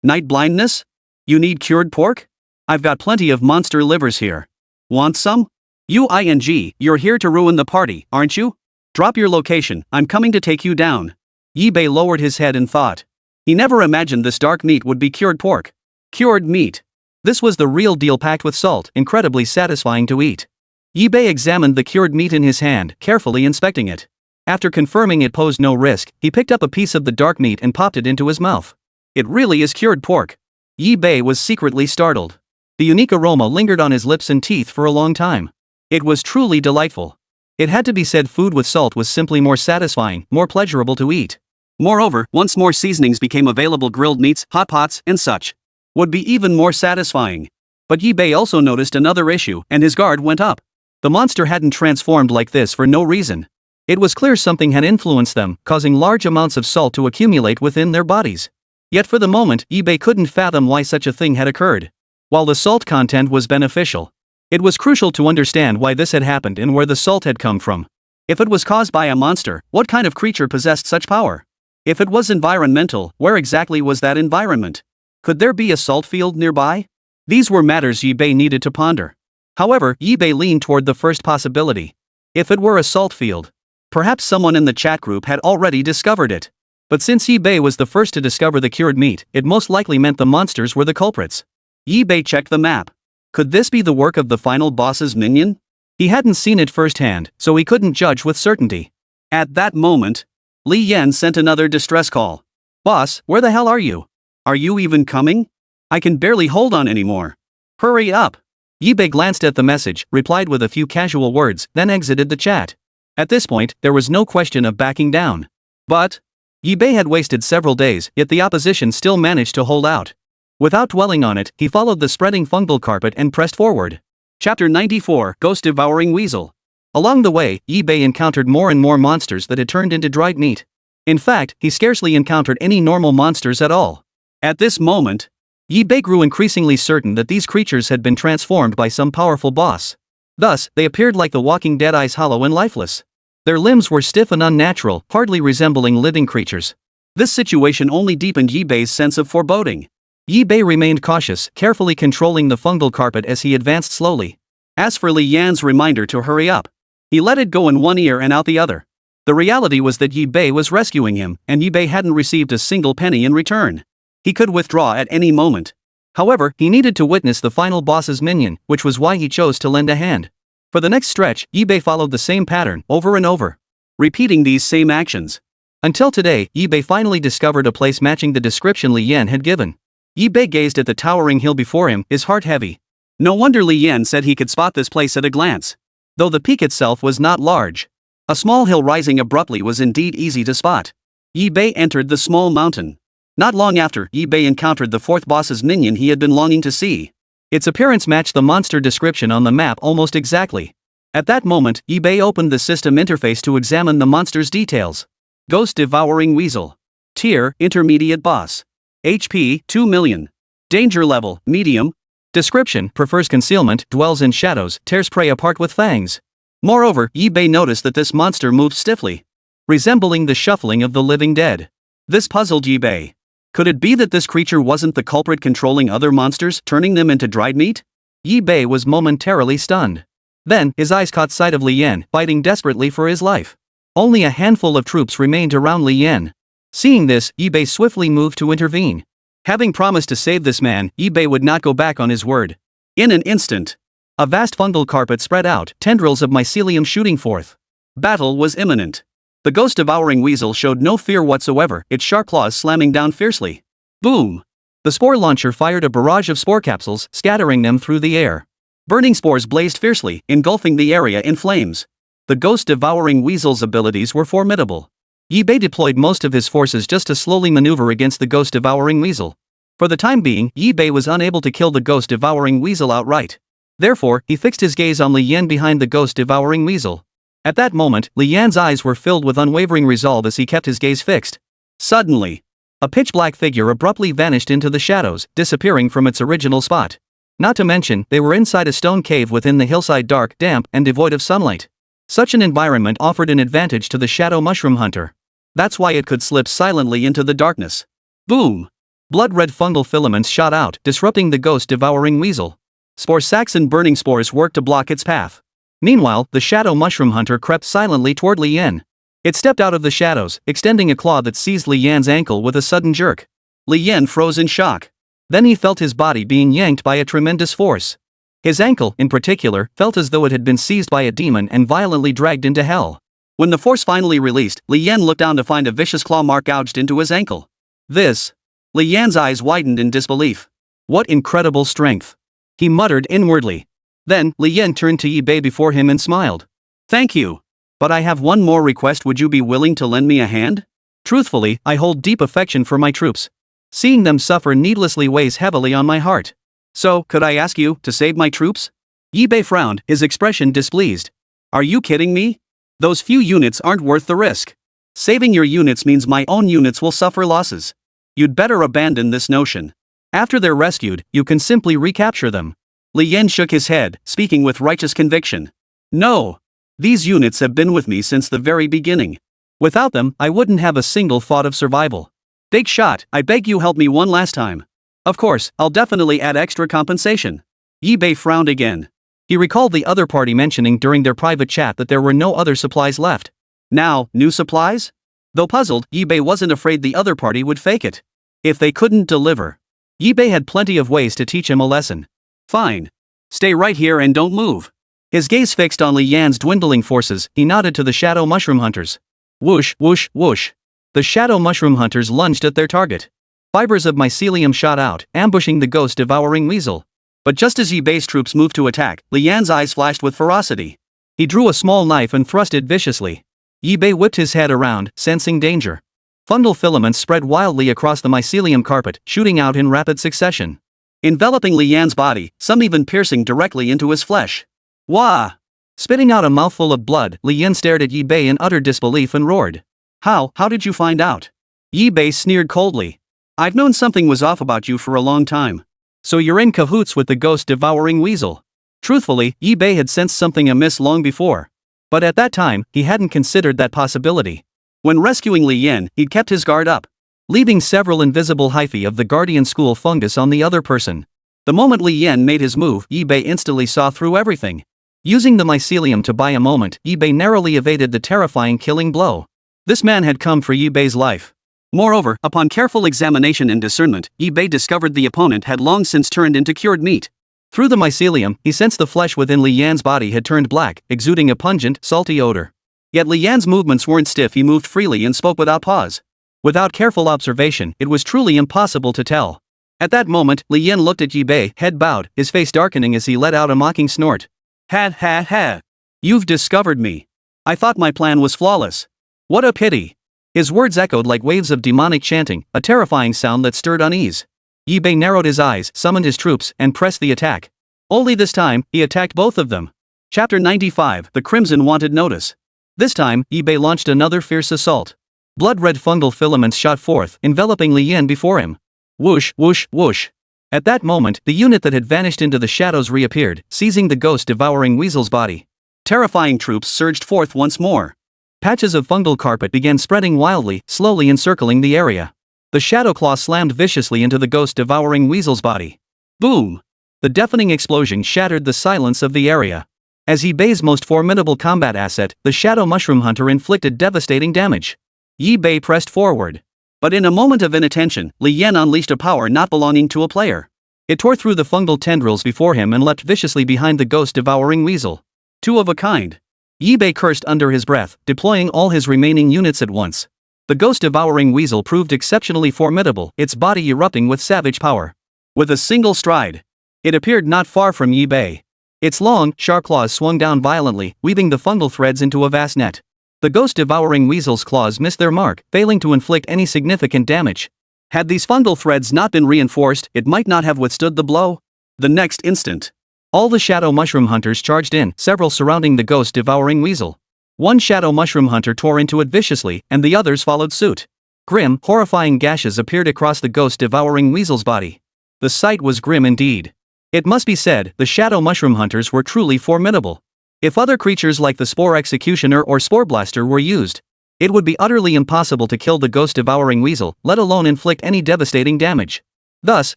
Night blindness? You need cured pork? I've got plenty of monster livers here. Want some? You're here to ruin the party, aren't you? Drop your location, I'm coming to take you down. Yi Bei lowered his head in thought. He never imagined this dark meat would be cured pork. Cured meat. This was the real deal, packed with salt, incredibly satisfying to eat. Yi Bei examined the cured meat in his hand, carefully inspecting it. After confirming it posed no risk, he picked up a piece of the dark meat and popped it into his mouth. It really is cured pork. Yi Bei was secretly startled. The unique aroma lingered on his lips and teeth for a long time. It was truly delightful. It had to be said, food with salt was simply more satisfying, more pleasurable to eat. Moreover, once more seasonings became available, grilled meats, hot pots, and such would be even more satisfying. But Yi Bei also noticed another issue, and his guard went up. The monster hadn't transformed like this for no reason. It was clear something had influenced them, causing large amounts of salt to accumulate within their bodies. Yet for the moment, Yi Bei couldn't fathom why such a thing had occurred. While the salt content was beneficial, it was crucial to understand why this had happened and where the salt had come from. If it was caused by a monster, what kind of creature possessed such power? If it was environmental, where exactly was that environment? Could there be a salt field nearby? These were matters Yi Bei needed to ponder. However, Yi Bei leaned toward the first possibility. If it were a salt field, perhaps someone in the chat group had already discovered it. But since Yi Bei was the first to discover the cured meat, it most likely meant the monsters were the culprits. Yi Bei checked the map. Could this be the work of the final boss's minion? He hadn't seen it firsthand, so he couldn't judge with certainty. At that moment, Li Yan sent another distress call. Boss, where the hell are you? Are you even coming? I can barely hold on anymore. Hurry up. Yi Bei glanced at the message, replied with a few casual words, then exited the chat. At this point, there was no question of backing down. But Yi Bei had wasted several days, yet the opposition still managed to hold out. Without dwelling on it, he followed the spreading fungal carpet and pressed forward. Chapter 94, Ghost-Devouring Weasel. Along the way, Yi Bei encountered more and more monsters that had turned into dried meat. In fact, he scarcely encountered any normal monsters at all. At this moment, Yi Bei grew increasingly certain that these creatures had been transformed by some powerful boss. Thus, they appeared like the Walking Dead, eyes hollow and lifeless. Their limbs were stiff and unnatural, hardly resembling living creatures. This situation only deepened Yi Bei's sense of foreboding. Yi Bei remained cautious, carefully controlling the fungal carpet as he advanced slowly. As for Li Yan's reminder to hurry up, he let it go in one ear and out the other. The reality was that Yi Bei was rescuing him, and Yi Bei hadn't received a single penny in return. He could withdraw at any moment. However, he needed to witness the final boss's minion, which was why he chose to lend a hand. For the next stretch, Yi Bei followed the same pattern, over and over, repeating these same actions. Until today, Yi Bei finally discovered a place matching the description Li Yan had given. Yi Bei gazed at the towering hill before him, his heart heavy. No wonder Li Yan said he could spot this place at a glance. Though the peak itself was not large, a small hill rising abruptly was indeed easy to spot. Yi Bei entered the small mountain. Not long after, Yi Bei encountered the fourth boss's minion he had been longing to see. Its appearance matched the monster description on the map almost exactly. At that moment, Yi Bei opened the system interface to examine the monster's details. Ghost-Devouring Weasel. Tier, Intermediate Boss. HP, 2 million. Danger level, medium. Description, prefers concealment, dwells in shadows, tears prey apart with fangs. Moreover, Yi Bei noticed that this monster moved stiffly, resembling the shuffling of the living dead. This puzzled Yi Bei. Could it be that this creature wasn't the culprit controlling other monsters, turning them into dried meat? Yi Bei was momentarily stunned. Then, his eyes caught sight of Li Yan, fighting desperately for his life. Only a handful of troops remained around Li Yan. Seeing this, Yi Bei swiftly moved to intervene. Having promised to save this man, Yi Bei would not go back on his word. In an instant, a vast fungal carpet spread out, tendrils of mycelium shooting forth. Battle was imminent. The ghost-devouring weasel showed no fear whatsoever, its sharp claws slamming down fiercely. Boom! The spore launcher fired a barrage of spore capsules, scattering them through the air. Burning spores blazed fiercely, engulfing the area in flames. The ghost-devouring weasel's abilities were formidable. Yi-Bei deployed most of his forces just to slowly maneuver against the ghost-devouring weasel. For the time being, Yi-Bei was unable to kill the ghost-devouring weasel outright. Therefore, he fixed his gaze on Li Yan behind the ghost-devouring weasel. At that moment, Li Yan's eyes were filled with unwavering resolve as he kept his gaze fixed. Suddenly, a pitch-black figure abruptly vanished into the shadows, disappearing from its original spot. Not to mention, they were inside a stone cave within the hillside, dark, damp, and devoid of sunlight. Such an environment offered an advantage to the shadow mushroom hunter. That's why it could slip silently into the darkness. Boom! Blood-red fungal filaments shot out, disrupting the ghost-devouring weasel. Spore sacs and burning spores worked to block its path. Meanwhile, the shadow mushroom hunter crept silently toward Li Yan. It stepped out of the shadows, extending a claw that seized Li Yan's ankle with a sudden jerk. Li Yan froze in shock. Then he felt his body being yanked by a tremendous force. His ankle, in particular, felt as though it had been seized by a demon and violently dragged into hell. When the force finally released, Li Yan looked down to find a vicious claw mark gouged into his ankle. Li Yan's eyes widened in disbelief. What incredible strength! He muttered inwardly. Then, Li Yan turned to Yi-Bei before him and smiled. Thank you. But I have one more request. Would you be willing to lend me a hand? Truthfully, I hold deep affection for my troops. Seeing them suffer needlessly weighs heavily on my heart. So, could I ask you to save my troops? Yi-Bei frowned, his expression displeased. Are you kidding me? Those few units aren't worth the risk. Saving your units means my own units will suffer losses. You'd better abandon this notion. After they're rescued, you can simply recapture them. Li Yan shook his head, speaking with righteous conviction. No. These units have been with me since the very beginning. Without them, I wouldn't have a single thought of survival. Big shot, I beg you help me one last time. Of course, I'll definitely add extra compensation. Yi-Bei frowned again. He recalled the other party mentioning during their private chat that there were no other supplies left. Now, new supplies? Though puzzled, Yi-Bei wasn't afraid the other party would fake it. If they couldn't deliver, Yi-Bei had plenty of ways to teach him a lesson. Fine. Stay right here and don't move. His gaze fixed on Li Yan's dwindling forces, he nodded to the shadow mushroom hunters. Whoosh, whoosh, whoosh. The shadow mushroom hunters lunged at their target. Fibers of mycelium shot out, ambushing the ghost-devouring weasel. But just as Yi-Bei's troops moved to attack, Li Yan's eyes flashed with ferocity. He drew a small knife and thrust it viciously. Yi-Bei whipped his head around, sensing danger. Fungal filaments spread wildly across the mycelium carpet, shooting out in rapid succession. Enveloping Li Yan's body, some even piercing directly into his flesh. Wah! Spitting out a mouthful of blood, Li Yan stared at Yi-Bei in utter disbelief and roared. How did you find out? Yi-Bei sneered coldly. I've known something was off about you for a long time. So you're in cahoots with the ghost-devouring weasel. Truthfully, Yi-Bei had sensed something amiss long before. But at that time, he hadn't considered that possibility. When rescuing Li Yan, he'd kept his guard up, leaving several invisible hyphae of the guardian school fungus on the other person. The moment Li Yan made his move, Yi-Bei instantly saw through everything. Using the mycelium to buy a moment, Yi-Bei narrowly evaded the terrifying killing blow. This man had come for Yi-Bei's life. Moreover, upon careful examination and discernment, Yi-Bei discovered the opponent had long since turned into cured meat. Through the mycelium, he sensed the flesh within Li Yan's body had turned black, exuding a pungent, salty odor. Yet Li Yan's movements weren't stiff, he moved freely and spoke without pause. Without careful observation, it was truly impossible to tell. At that moment, Li Yan looked at Yi-Bei, head bowed, his face darkening as he let out a mocking snort. Ha. You've discovered me. I thought my plan was flawless. What a pity. His words echoed like waves of demonic chanting, a terrifying sound that stirred unease. Yi-Bei narrowed his eyes, summoned his troops, and pressed the attack. Only this time, he attacked both of them. Chapter 95, The Crimson Wanted Notice. This time, Yi-Bei launched another fierce assault. Blood-red fungal filaments shot forth, enveloping Li Yan before him. Whoosh, whoosh, whoosh. At that moment, the unit that had vanished into the shadows reappeared, seizing the ghost-devouring weasel's body. Terrifying troops surged forth once more. Patches of fungal carpet began spreading wildly, slowly encircling the area. The shadow claw slammed viciously into the ghost-devouring weasel's body. Boom! The deafening explosion shattered the silence of the area. As Yi-Bei's most formidable combat asset, the shadow mushroom hunter inflicted devastating damage. Yi-Bei pressed forward. But in a moment of inattention, Li Yan unleashed a power not belonging to a player. It tore through the fungal tendrils before him and leapt viciously behind the ghost-devouring weasel. Two of a kind. Yibei cursed under his breath, deploying all his remaining units at once. The ghost-devouring weasel proved exceptionally formidable, its body erupting with savage power. With a single stride, it appeared not far from Yibei. Its long, sharp claws swung down violently, weaving the fungal threads into a vast net. The ghost-devouring weasel's claws missed their mark, failing to inflict any significant damage. Had these fungal threads not been reinforced, it might not have withstood the blow. The next instant, all the shadow mushroom hunters charged in, several surrounding the ghost-devouring weasel. One shadow mushroom hunter tore into it viciously, and the others followed suit. Grim, horrifying gashes appeared across the ghost-devouring weasel's body. The sight was grim indeed. It must be said, the shadow mushroom hunters were truly formidable. If other creatures like the Spore Executioner or Spore Blaster were used, it would be utterly impossible to kill the ghost-devouring weasel, let alone inflict any devastating damage. Thus,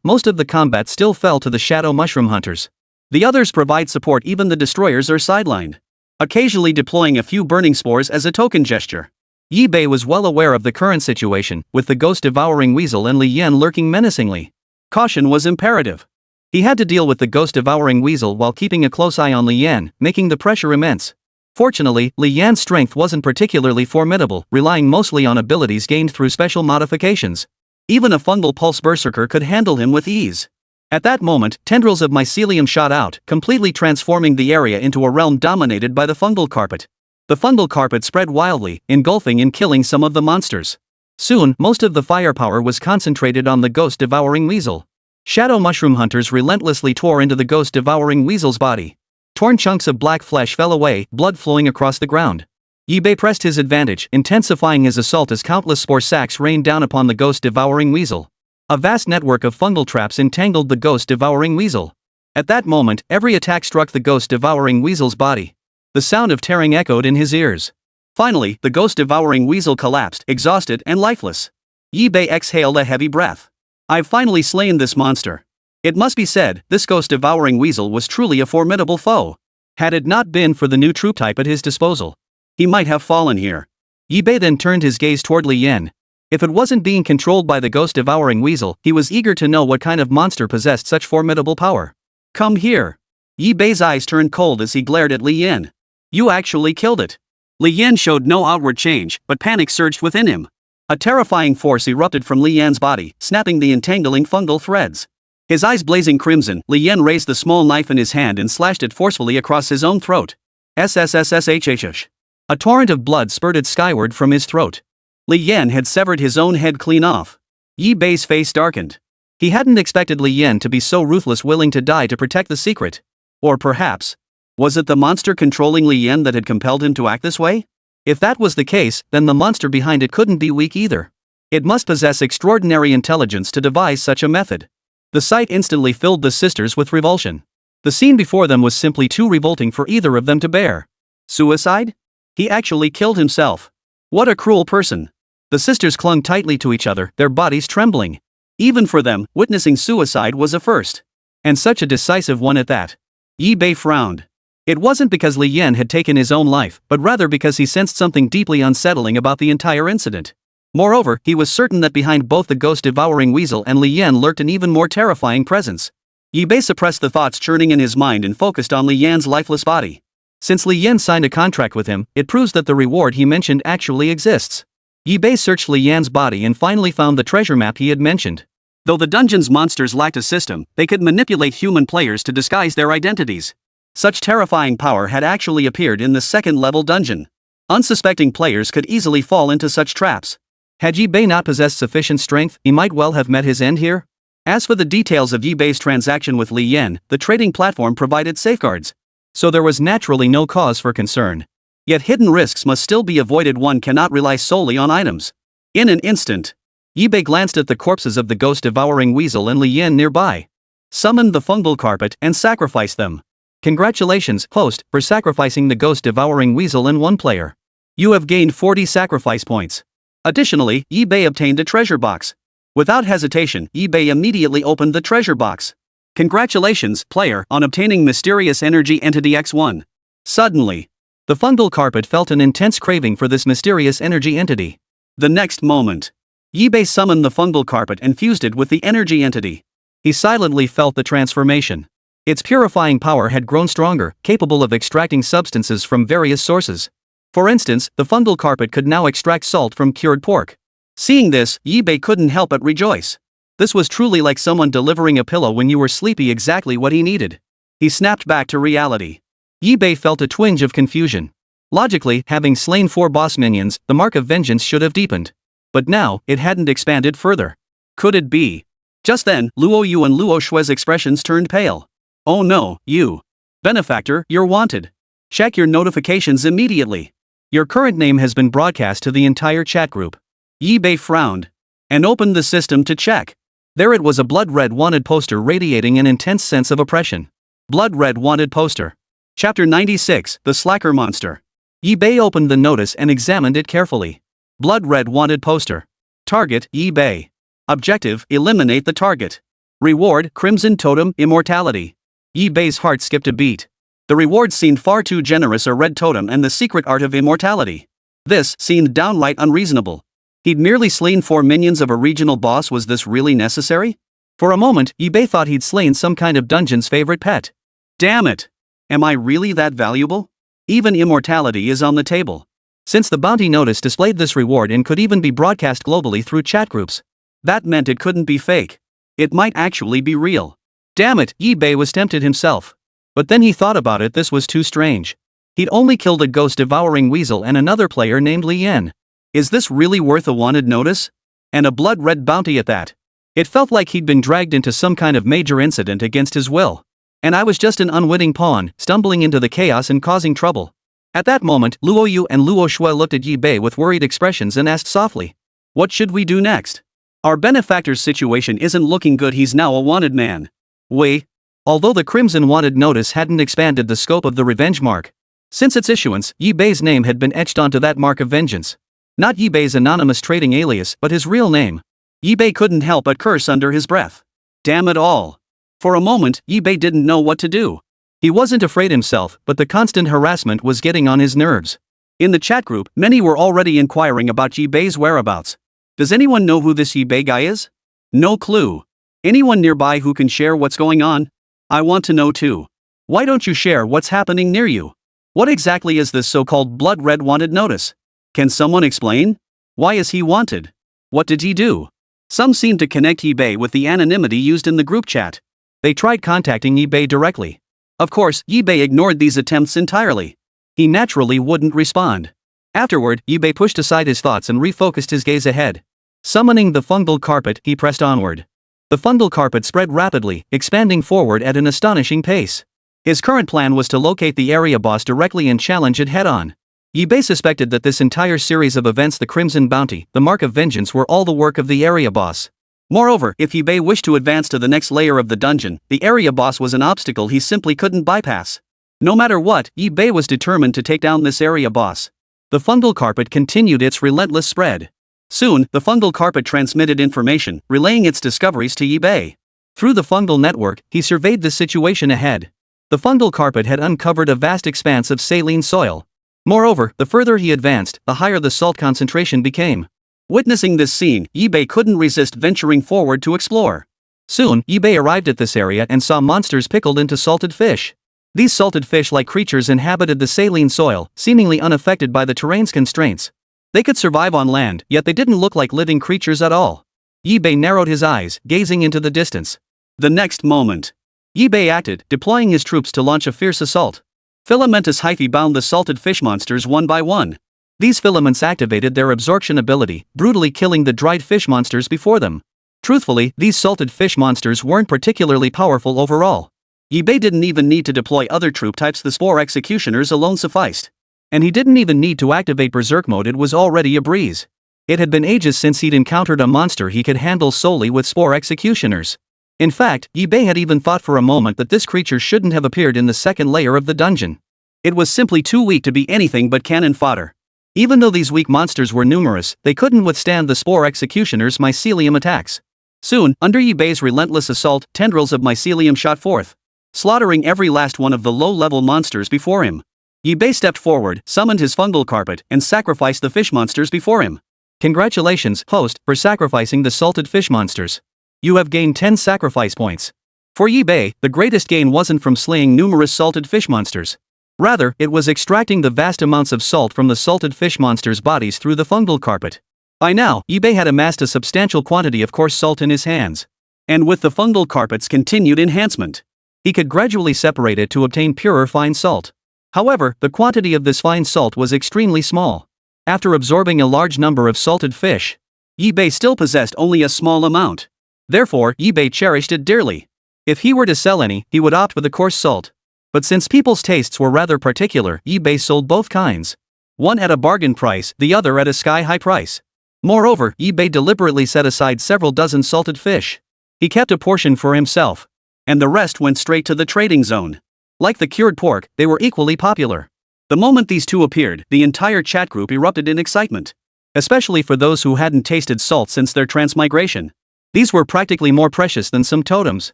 most of the combat still fell to the shadow mushroom hunters. The others provide support, even the destroyers are sidelined, occasionally deploying a few burning spores as a token gesture. Yibei was well aware of the current situation, with the ghost-devouring weasel and Li Yan lurking menacingly. Caution was imperative. He had to deal with the ghost-devouring weasel while keeping a close eye on Li Yan, making the pressure immense. Fortunately, Li Yan's strength wasn't particularly formidable, relying mostly on abilities gained through special modifications. Even a fungal pulse berserker could handle him with ease. At that moment, tendrils of mycelium shot out, completely transforming the area into a realm dominated by the fungal carpet. The fungal carpet spread wildly, engulfing and killing some of the monsters. Soon, most of the firepower was concentrated on the ghost-devouring weasel. Shadow mushroom hunters relentlessly tore into the ghost-devouring weasel's body. Torn chunks of black flesh fell away, blood flowing across the ground. Yibei pressed his advantage, intensifying his assault as countless spore sacs rained down upon the ghost-devouring weasel. A vast network of fungal traps entangled the ghost-devouring weasel. At that moment, every attack struck the ghost-devouring weasel's body. The sound of tearing echoed in his ears. Finally, the ghost-devouring weasel collapsed, exhausted and lifeless. Yibei exhaled a heavy breath. I've finally slain this monster. It must be said, this ghost-devouring weasel was truly a formidable foe. Had it not been for the new troop type at his disposal, he might have fallen here. Yibei then turned his gaze toward Li Yan. If it wasn't being controlled by the ghost-devouring weasel, he was eager to know what kind of monster possessed such formidable power. Come here. Yibei's eyes turned cold as he glared at Li Yan. You actually killed it. Li Yan showed no outward change, but panic surged within him. A terrifying force erupted from Li Yan's body, snapping the entangling fungal threads. His eyes blazing crimson, Li Yan raised the small knife in his hand and slashed it forcefully across his own throat. SSS-rank. A torrent of blood spurted skyward from his throat. Li Yan had severed his own head clean off. Yibei's face darkened. He hadn't expected Li Yan to be so ruthless, willing to die to protect the secret. Or perhaps, was it the monster controlling Li Yan that had compelled him to act this way? If that was the case, then the monster behind it couldn't be weak either. It must possess extraordinary intelligence to devise such a method. The sight instantly filled the sisters with revulsion. The scene before them was simply too revolting for either of them to bear. Suicide? He actually killed himself. What a cruel person. The sisters clung tightly to each other, their bodies trembling. Even for them, witnessing suicide was a first. And such a decisive one at that. Yibei frowned. It wasn't because Li Yan had taken his own life, but rather because he sensed something deeply unsettling about the entire incident. Moreover, he was certain that behind both the ghost-devouring weasel and Li Yan lurked an even more terrifying presence. Yibei suppressed the thoughts churning in his mind and focused on Li Yan's lifeless body. Since Li Yan signed a contract with him, it proves that the reward he mentioned actually exists. Yibei searched Li Yan's body and finally found the treasure map he had mentioned. Though the dungeon's monsters lacked a system, they could manipulate human players to disguise their identities. Such terrifying power had actually appeared in the second-level dungeon. Unsuspecting players could easily fall into such traps. Had Yibei not possessed sufficient strength, he might well have met his end here. As for the details of Yibei's transaction with Li Yan, the trading platform provided safeguards. So there was naturally no cause for concern. Yet hidden risks must still be avoided. One cannot rely solely on items. In an instant, Yibei glanced at the corpses of the ghost-devouring weasel and Li Yan nearby, summoned the fungal carpet and sacrificed them. Congratulations, host, for sacrificing the ghost-devouring weasel and one player. You have gained 40 sacrifice points. Additionally, Yibei obtained a treasure box. Without hesitation, Yibei immediately opened the treasure box. Congratulations, player, on obtaining Mysterious Energy Entity X1. Suddenly, the fungal carpet felt an intense craving for this mysterious energy entity. The next moment, Yibei summoned the fungal carpet and fused it with the energy entity. He silently felt the transformation. Its purifying power had grown stronger, capable of extracting substances from various sources. For instance, the fungal carpet could now extract salt from cured pork. Seeing this, Yibei couldn't help but rejoice. This was truly like someone delivering a pillow when you were sleepy, exactly what he needed. He snapped back to reality. Yibei felt a twinge of confusion. Logically, having slain 4 boss minions, the mark of vengeance should have deepened. But now, it hadn't expanded further. Could it be? Just then, Luo Yu and Luo Shui's expressions turned pale. Oh no, you. Benefactor, you're wanted. Check your notifications immediately. Your current name has been broadcast to the entire chat group. Yibei frowned and opened the system to check. There it was, a blood-red wanted poster radiating an intense sense of oppression. Blood-red wanted poster. Chapter 96, The Slacker Monster. Yibei opened the notice and examined it carefully. Blood-red wanted poster. Target, Yibei. Objective, eliminate the target. Reward, Crimson Totem, Immortality. Yibei's heart skipped a beat. The reward seemed far too generous, a red totem and the secret art of immortality. This seemed downright unreasonable. He'd merely slain 4 minions of a regional boss. Was this really necessary? For a moment, Yibei thought he'd slain some kind of dungeon's favorite pet. Damn it! Am I really that valuable? Even immortality is on the table. Since the bounty notice displayed this reward and could even be broadcast globally through chat groups, that meant it couldn't be fake. It might actually be real. Damn it, Yibei was tempted himself. But then he thought about it, this was too strange. He'd only killed a ghost-devouring weasel and another player named Li Yen. Is this really worth a wanted notice? And a blood-red bounty at that? It felt like he'd been dragged into some kind of major incident against his will. And I was just an unwitting pawn, stumbling into the chaos and causing trouble. At that moment, Luo Yu and Luo Shui looked at Yibei with worried expressions and asked softly, "What should we do next? Our benefactor's situation isn't looking good, he's now a wanted man." Wait. Although the Crimson Wanted notice hadn't expanded the scope of the revenge mark, since its issuance, Yibei's name had been etched onto that mark of vengeance. Not Yibei's anonymous trading alias, but his real name. Yibei couldn't help but curse under his breath. Damn it all. For a moment, Yibei didn't know what to do. He wasn't afraid himself, but the constant harassment was getting on his nerves. In the chat group, many were already inquiring about Yibei's whereabouts. Does anyone know who this Yibei guy is? No clue. Anyone nearby who can share what's going on? I want to know too. Why don't you share what's happening near you? What exactly is this so-called blood-red wanted notice? Can someone explain? Why is he wanted? What did he do? Some seemed to connect Yibei with the anonymity used in the group chat. They tried contacting Yibei directly. Of course, Yibei ignored these attempts entirely. He naturally wouldn't respond. Afterward, Yibei pushed aside his thoughts and refocused his gaze ahead. Summoning the fungal carpet, he pressed onward. The fungal carpet spread rapidly, expanding forward at an astonishing pace. His current plan was to locate the area boss directly and challenge it head-on. Yibei suspected that this entire series of events, the Crimson Bounty, the Mark of Vengeance, were all the work of the area boss. Moreover, if Yibei wished to advance to the next layer of the dungeon, the area boss was an obstacle he simply couldn't bypass. No matter what, Yibei was determined to take down this area boss. The fungal carpet continued its relentless spread. Soon, the fungal carpet transmitted information, relaying its discoveries to Yibei. Through the fungal network, he surveyed the situation ahead. The fungal carpet had uncovered a vast expanse of saline soil. Moreover, the further he advanced, the higher the salt concentration became. Witnessing this scene, Yibei couldn't resist venturing forward to explore. Soon, Yibei arrived at this area and saw monsters pickled into salted fish. These salted fish-like creatures inhabited the saline soil, seemingly unaffected by the terrain's constraints. They could survive on land, yet they didn't look like living creatures at all. Yibei narrowed his eyes, gazing into the distance. The next moment, Yibei acted, deploying his troops to launch a fierce assault. Filamentous hyphae bound the salted fish monsters one by one. These filaments activated their absorption ability, brutally killing the dried fish monsters before them. Truthfully, these salted fish monsters weren't particularly powerful overall. Yibei didn't even need to deploy other troop types, the Spore Executioners alone sufficed. And he didn't even need to activate Berserk mode, it was already a breeze. It had been ages since he'd encountered a monster he could handle solely with Spore Executioners. In fact, Yibei had even thought for a moment that this creature shouldn't have appeared in the second layer of the dungeon. It was simply too weak to be anything but cannon fodder. Even though these weak monsters were numerous, they couldn't withstand the Spore Executioners' mycelium attacks. Soon, under Yibei's relentless assault, tendrils of mycelium shot forth, slaughtering every last one of the low-level monsters before him. Yibei stepped forward, summoned his fungal carpet, and sacrificed the fish monsters before him. Congratulations, host, for sacrificing the salted fish monsters. You have gained 10 sacrifice points. For eBay, the greatest gain wasn't from slaying numerous salted fish monsters. Rather, it was extracting the vast amounts of salt from the salted fish monsters' bodies through the fungal carpet. By now, eBay had amassed a substantial quantity of coarse salt in his hands. And with the fungal carpet's continued enhancement, he could gradually separate it to obtain purer fine salt. However, the quantity of this fine salt was extremely small. After absorbing a large number of salted fish, eBay still possessed only a small amount. Therefore, eBay cherished it dearly. If he were to sell any, he would opt for the coarse salt. But since people's tastes were rather particular, eBay sold both kinds. One at a bargain price, the other at a sky-high price. Moreover, eBay deliberately set aside several dozen salted fish. He kept a portion for himself, and the rest went straight to the trading zone. Like the cured pork, they were equally popular. The moment these two appeared, the entire chat group erupted in excitement. Especially for those who hadn't tasted salt since their transmigration. These were practically more precious than some totems.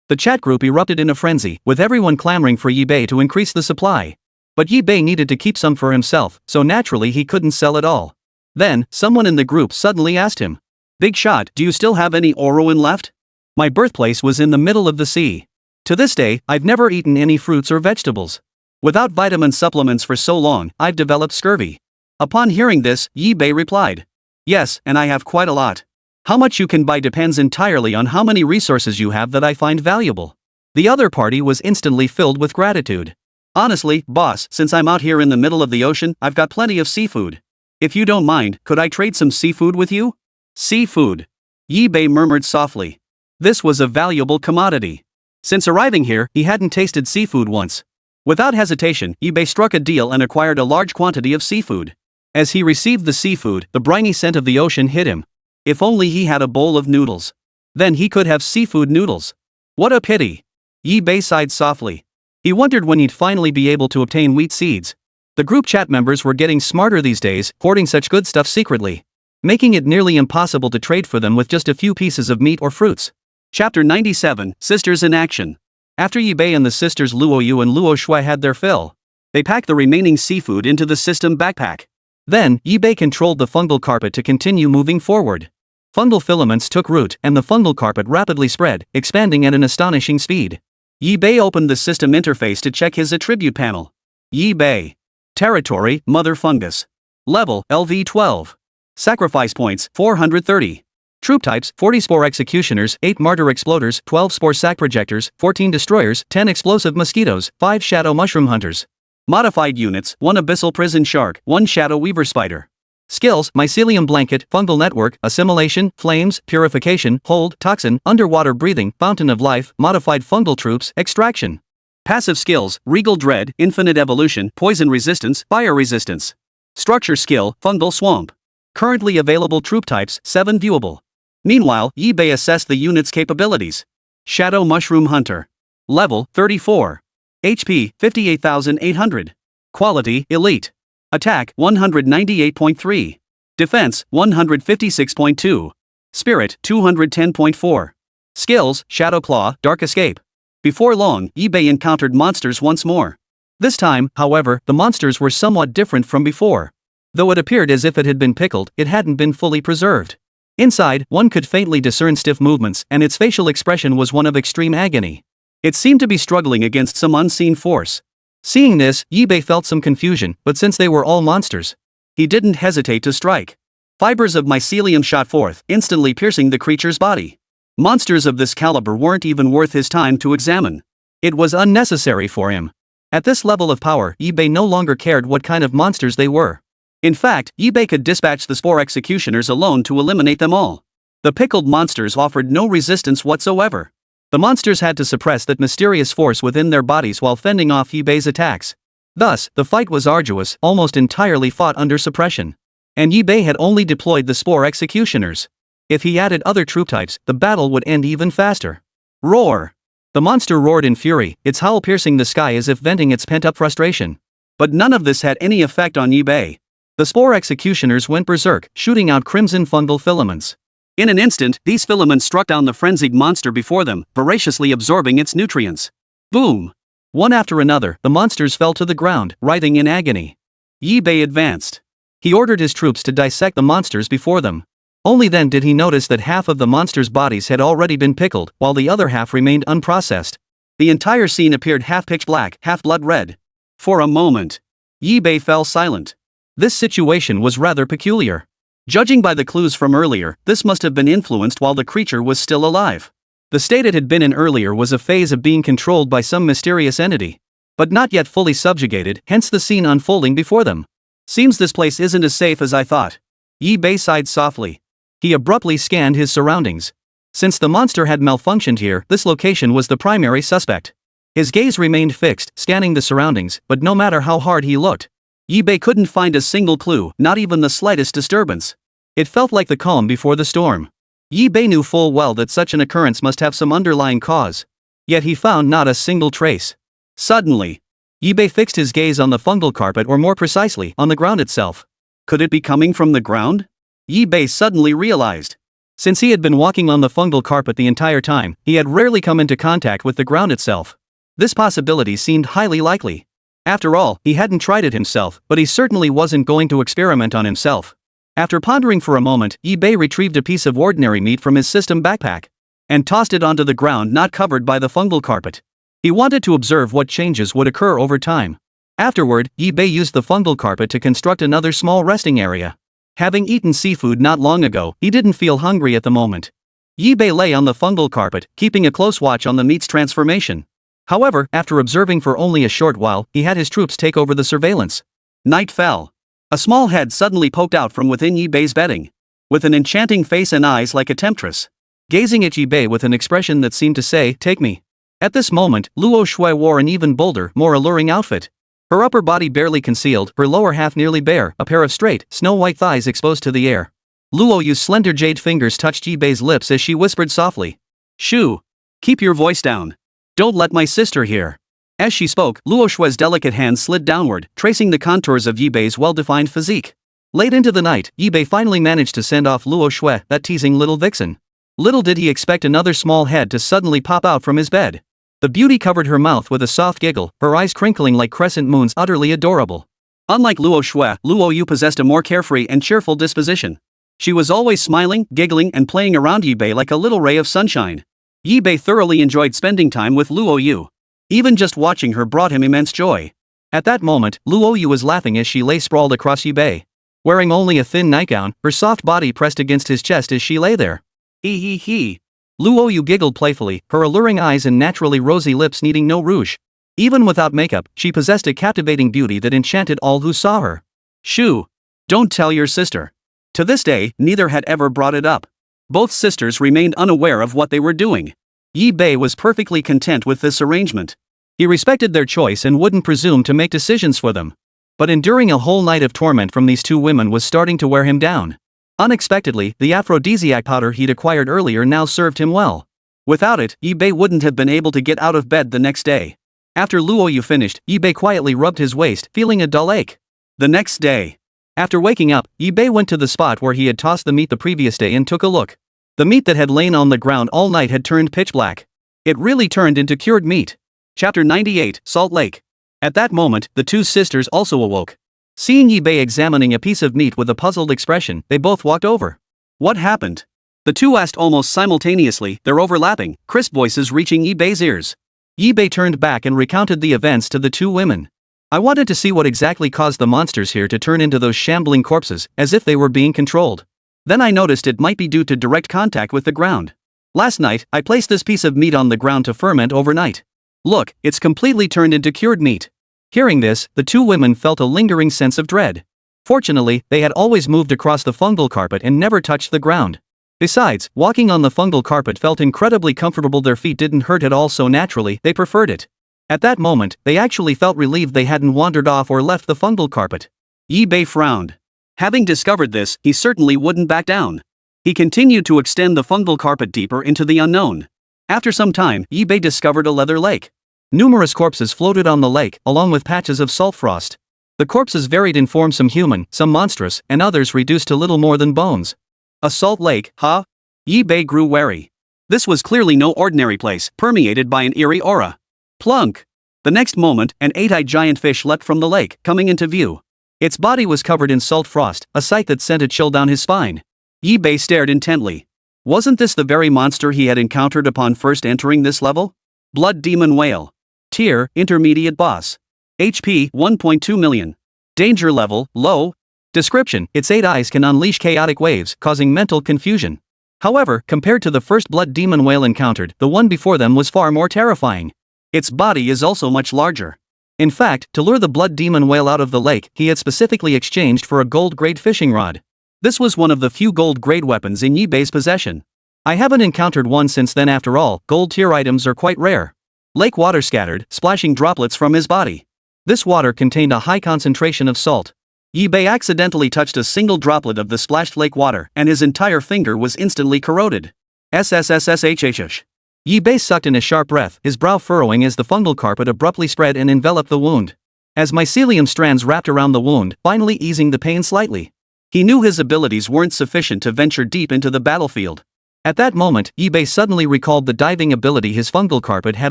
The chat group erupted in a frenzy, with everyone clamoring for eBay to increase the supply. But eBay needed to keep some for himself, so naturally he couldn't sell it all. Then, someone in the group suddenly asked him, "Big shot, do you still have any Oroin left? My birthplace was in the middle of the sea. To this day, I've never eaten any fruits or vegetables. Without vitamin supplements for so long, I've developed scurvy." Upon hearing this, eBay replied, "Yes, and I have quite a lot. How much you can buy depends entirely on how many resources you have that I find valuable." The other party was instantly filled with gratitude. "Honestly, boss, since I'm out here in the middle of the ocean, I've got plenty of seafood. If you don't mind, could I trade some seafood with you?" Seafood. eBay murmured softly. This was a valuable commodity. Since arriving here, he hadn't tasted seafood once. Without hesitation, eBay struck a deal and acquired a large quantity of seafood. As he received the seafood, the briny scent of the ocean hit him. If only he had a bowl of noodles. Then he could have seafood noodles. What a pity. eBay sighed softly. He wondered when he'd finally be able to obtain wheat seeds. The group chat members were getting smarter these days, hoarding such good stuff secretly, making it nearly impossible to trade for them with just a few pieces of meat or fruits. Chapter 97, Sisters in Action. After eBay and the sisters Luo Yu and Luo Shui had their fill, they packed the remaining seafood into the system backpack. Then, eBay controlled the fungal carpet to continue moving forward. Fungal filaments took root, and the fungal carpet rapidly spread, expanding at an astonishing speed. eBay opened the system interface to check his attribute panel. eBay. Territory, Mother Fungus. Level, LV12. Sacrifice points, 430. Troop types, 40 Spore Executioners, 8 Martyr Exploders, 12 Spore Sac Projectors, 14 Destroyers, 10 Explosive Mosquitoes, 5 Shadow Mushroom Hunters. Modified units, 1 Abyssal Prison Shark, 1 Shadow Weaver Spider. Skills, Mycelium Blanket, Fungal Network, Assimilation, Flames, Purification, Hold, Toxin, Underwater Breathing, Fountain of Life, Modified Fungal Troops, Extraction. Passive skills, Regal Dread, Infinite Evolution, Poison Resistance, Fire Resistance. Structure skill, Fungal Swamp. Currently available troop types, 7 viewable. Meanwhile, eBay assessed the unit's capabilities. Shadow Mushroom Hunter. Level, 34. HP, 58,800. Quality, Elite. Attack, 198.3. Defense, 156.2. Spirit, 210.4. Skills, Shadow Claw, Dark Escape. Before long, eBay encountered monsters once more. This time, however, the monsters were somewhat different from before. Though it appeared as if it had been pickled, it hadn't been fully preserved. Inside, one could faintly discern stiff movements, and its facial expression was one of extreme agony. It seemed to be struggling against some unseen force. Seeing this, eBay felt some confusion, but since they were all monsters, he didn't hesitate to strike. Fibers of mycelium shot forth, instantly piercing the creature's body. Monsters of this caliber weren't even worth his time to examine. It was unnecessary for him. At this level of power, eBay no longer cared what kind of monsters they were. In fact, eBay could dispatch the Spore Executioners alone to eliminate them all. The pickled monsters offered no resistance whatsoever. The monsters had to suppress that mysterious force within their bodies while fending off eBay's attacks. Thus, the fight was arduous, almost entirely fought under suppression. And eBay had only deployed the Spore Executioners. If he added other troop types, the battle would end even faster. Roar! The monster roared in fury, its howl piercing the sky as if venting its pent-up frustration. But none of this had any effect on eBay. The Spore Executioners went berserk, shooting out crimson fungal filaments. In an instant, these filaments struck down the frenzied monster before them, voraciously absorbing its nutrients. Boom! One after another, the monsters fell to the ground, writhing in agony. eBay advanced. He ordered his troops to dissect the monsters before them. Only then did he notice that half of the monsters' bodies had already been pickled, while the other half remained unprocessed. The entire scene appeared half pitch black, half blood red. For a moment, Yi-Bei fell silent. This situation was rather peculiar. Judging by the clues from earlier, this must have been influenced while the creature was still alive. The state it had been in earlier was a phase of being controlled by some mysterious entity, but not yet fully subjugated, hence the scene unfolding before them. Seems this place isn't as safe as I thought. Yi-Bei sighed softly. He abruptly scanned his surroundings. Since the monster had malfunctioned here, this location was the primary suspect. His gaze remained fixed, scanning the surroundings, but no matter how hard he looked, Yi-Bei couldn't find a single clue, not even the slightest disturbance. It felt like the calm before the storm. Yi-Bei knew full well that such an occurrence must have some underlying cause. Yet he found not a single trace. Suddenly, Yi-Bei fixed his gaze on the fungal carpet, or more precisely, on the ground itself. Could it be coming from the ground? Yi-Bei suddenly realized. Since he had been walking on the fungal carpet the entire time, he had rarely come into contact with the ground itself. This possibility seemed highly likely. After all, he hadn't tried it himself, but he certainly wasn't going to experiment on himself. After pondering for a moment, Yi-Bei retrieved a piece of ordinary meat from his system backpack and tossed it onto the ground not covered by the fungal carpet. He wanted to observe what changes would occur over time. Afterward, Yi-Bei used the fungal carpet to construct another small resting area. Having eaten seafood not long ago, he didn't feel hungry at the moment. Yi-Bei lay on the fungal carpet, keeping a close watch on the meat's transformation. However, after observing for only a short while, he had his troops take over the surveillance. Night fell. A small head suddenly poked out from within Yi-Bei's bedding, with an enchanting face and eyes like a temptress, gazing at Yi-Bei with an expression that seemed to say, "Take me." At this moment, Luo Shui wore an even bolder, more alluring outfit. Her upper body barely concealed, her lower half nearly bare, a pair of straight, snow-white thighs exposed to the air. Luo Yu's slender jade fingers touched Yi-Bei's lips as she whispered softly, "Shoo! Keep your voice down. Don't let my sister hear." As she spoke, Luo Shui's delicate hands slid downward, tracing the contours of Yi-Bei's well-defined physique. Late into the night, Yi-Bei finally managed to send off Luo Shui, that teasing little vixen. Little did he expect another small head to suddenly pop out from his bed. The beauty covered her mouth with a soft giggle, her eyes crinkling like crescent moons, utterly adorable. Unlike Luo Shui, Luo Yu possessed a more carefree and cheerful disposition. She was always smiling, giggling, and playing around Yi-Bei like a little ray of sunshine. Yi-Bei thoroughly enjoyed spending time with Luo Yu. Even just watching her brought him immense joy. At that moment, Luo Yu was laughing as she lay sprawled across Yi-Bei. Wearing only a thin nightgown, her soft body pressed against his chest as she lay there. Hee hee hee. Luo Yu giggled playfully, her alluring eyes and naturally rosy lips needing no rouge. Even without makeup, she possessed a captivating beauty that enchanted all who saw her. Shoo! Don't tell your sister. To this day, neither had ever brought it up. Both sisters remained unaware of what they were doing. Yi-Bei was perfectly content with this arrangement. He respected their choice and wouldn't presume to make decisions for them. But enduring a whole night of torment from these two women was starting to wear him down. Unexpectedly, the aphrodisiac powder he'd acquired earlier now served him well. Without it, Yi-Bei wouldn't have been able to get out of bed the next day. After Luo Yu finished, Yi-Bei quietly rubbed his waist, feeling a dull ache. The next day, after waking up, Yi-Bei went to the spot where he had tossed the meat the previous day and took a look. The meat that had lain on the ground all night had turned pitch black. It really turned into cured meat. Chapter 98, Salt Lake. At that moment, the two sisters also awoke. Seeing Yi-Bei examining a piece of meat with a puzzled expression, they both walked over. What happened? The two asked almost simultaneously, their overlapping, crisp voices reaching Yi-Bei's ears. Yi-Bei turned back and recounted the events to the two women. I wanted to see what exactly caused the monsters here to turn into those shambling corpses, as if they were being controlled. Then I noticed it might be due to direct contact with the ground. Last night, I placed this piece of meat on the ground to ferment overnight. Look, it's completely turned into cured meat. Hearing this, the two women felt a lingering sense of dread. Fortunately, they had always moved across the fungal carpet and never touched the ground. Besides, walking on the fungal carpet felt incredibly comfortable. Their feet didn't hurt at all, so naturally, they preferred it. At that moment, they actually felt relieved they hadn't wandered off or left the fungal carpet. Yi-Bei frowned. Having discovered this, he certainly wouldn't back down. He continued to extend the fungal carpet deeper into the unknown. After some time, Yi-Bei discovered a leather lake. Numerous corpses floated on the lake, along with patches of salt frost. The corpses varied in form, some human, some monstrous, and others reduced to little more than bones. A salt lake, huh? Yi-Bei grew wary. This was clearly no ordinary place, permeated by an eerie aura. Plunk! The next moment, an 8-eyed giant fish leapt from the lake, coming into view. Its body was covered in salt frost, a sight that sent a chill down his spine. Yi-Bei stared intently. Wasn't this the very monster he had encountered upon first entering this level? Blood Demon Whale. Tier, Intermediate Boss. HP, 1.2 million. Danger level, low. Description, its 8 eyes can unleash chaotic waves, causing mental confusion. However, compared to the first Blood Demon Whale encountered, the one before them was far more terrifying. Its body is also much larger. In fact, to lure the Blood Demon Whale out of the lake, he had specifically exchanged for a gold-grade fishing rod. This was one of the few gold-grade weapons in Yi-Bei's possession. I haven't encountered one since then after all, gold-tier items are quite rare. Lake water scattered, splashing droplets from his body. This water contained a high concentration of salt. Yi-Bei accidentally touched a single droplet of the splashed lake water, and his entire finger was instantly corroded. SSS-rank. Yi-Bei sucked in a sharp breath, his brow furrowing as the fungal carpet abruptly spread and enveloped the wound. As mycelium strands wrapped around the wound, finally easing the pain slightly. He knew his abilities weren't sufficient to venture deep into the battlefield. At that moment, Yi-Bei suddenly recalled the diving ability his fungal carpet had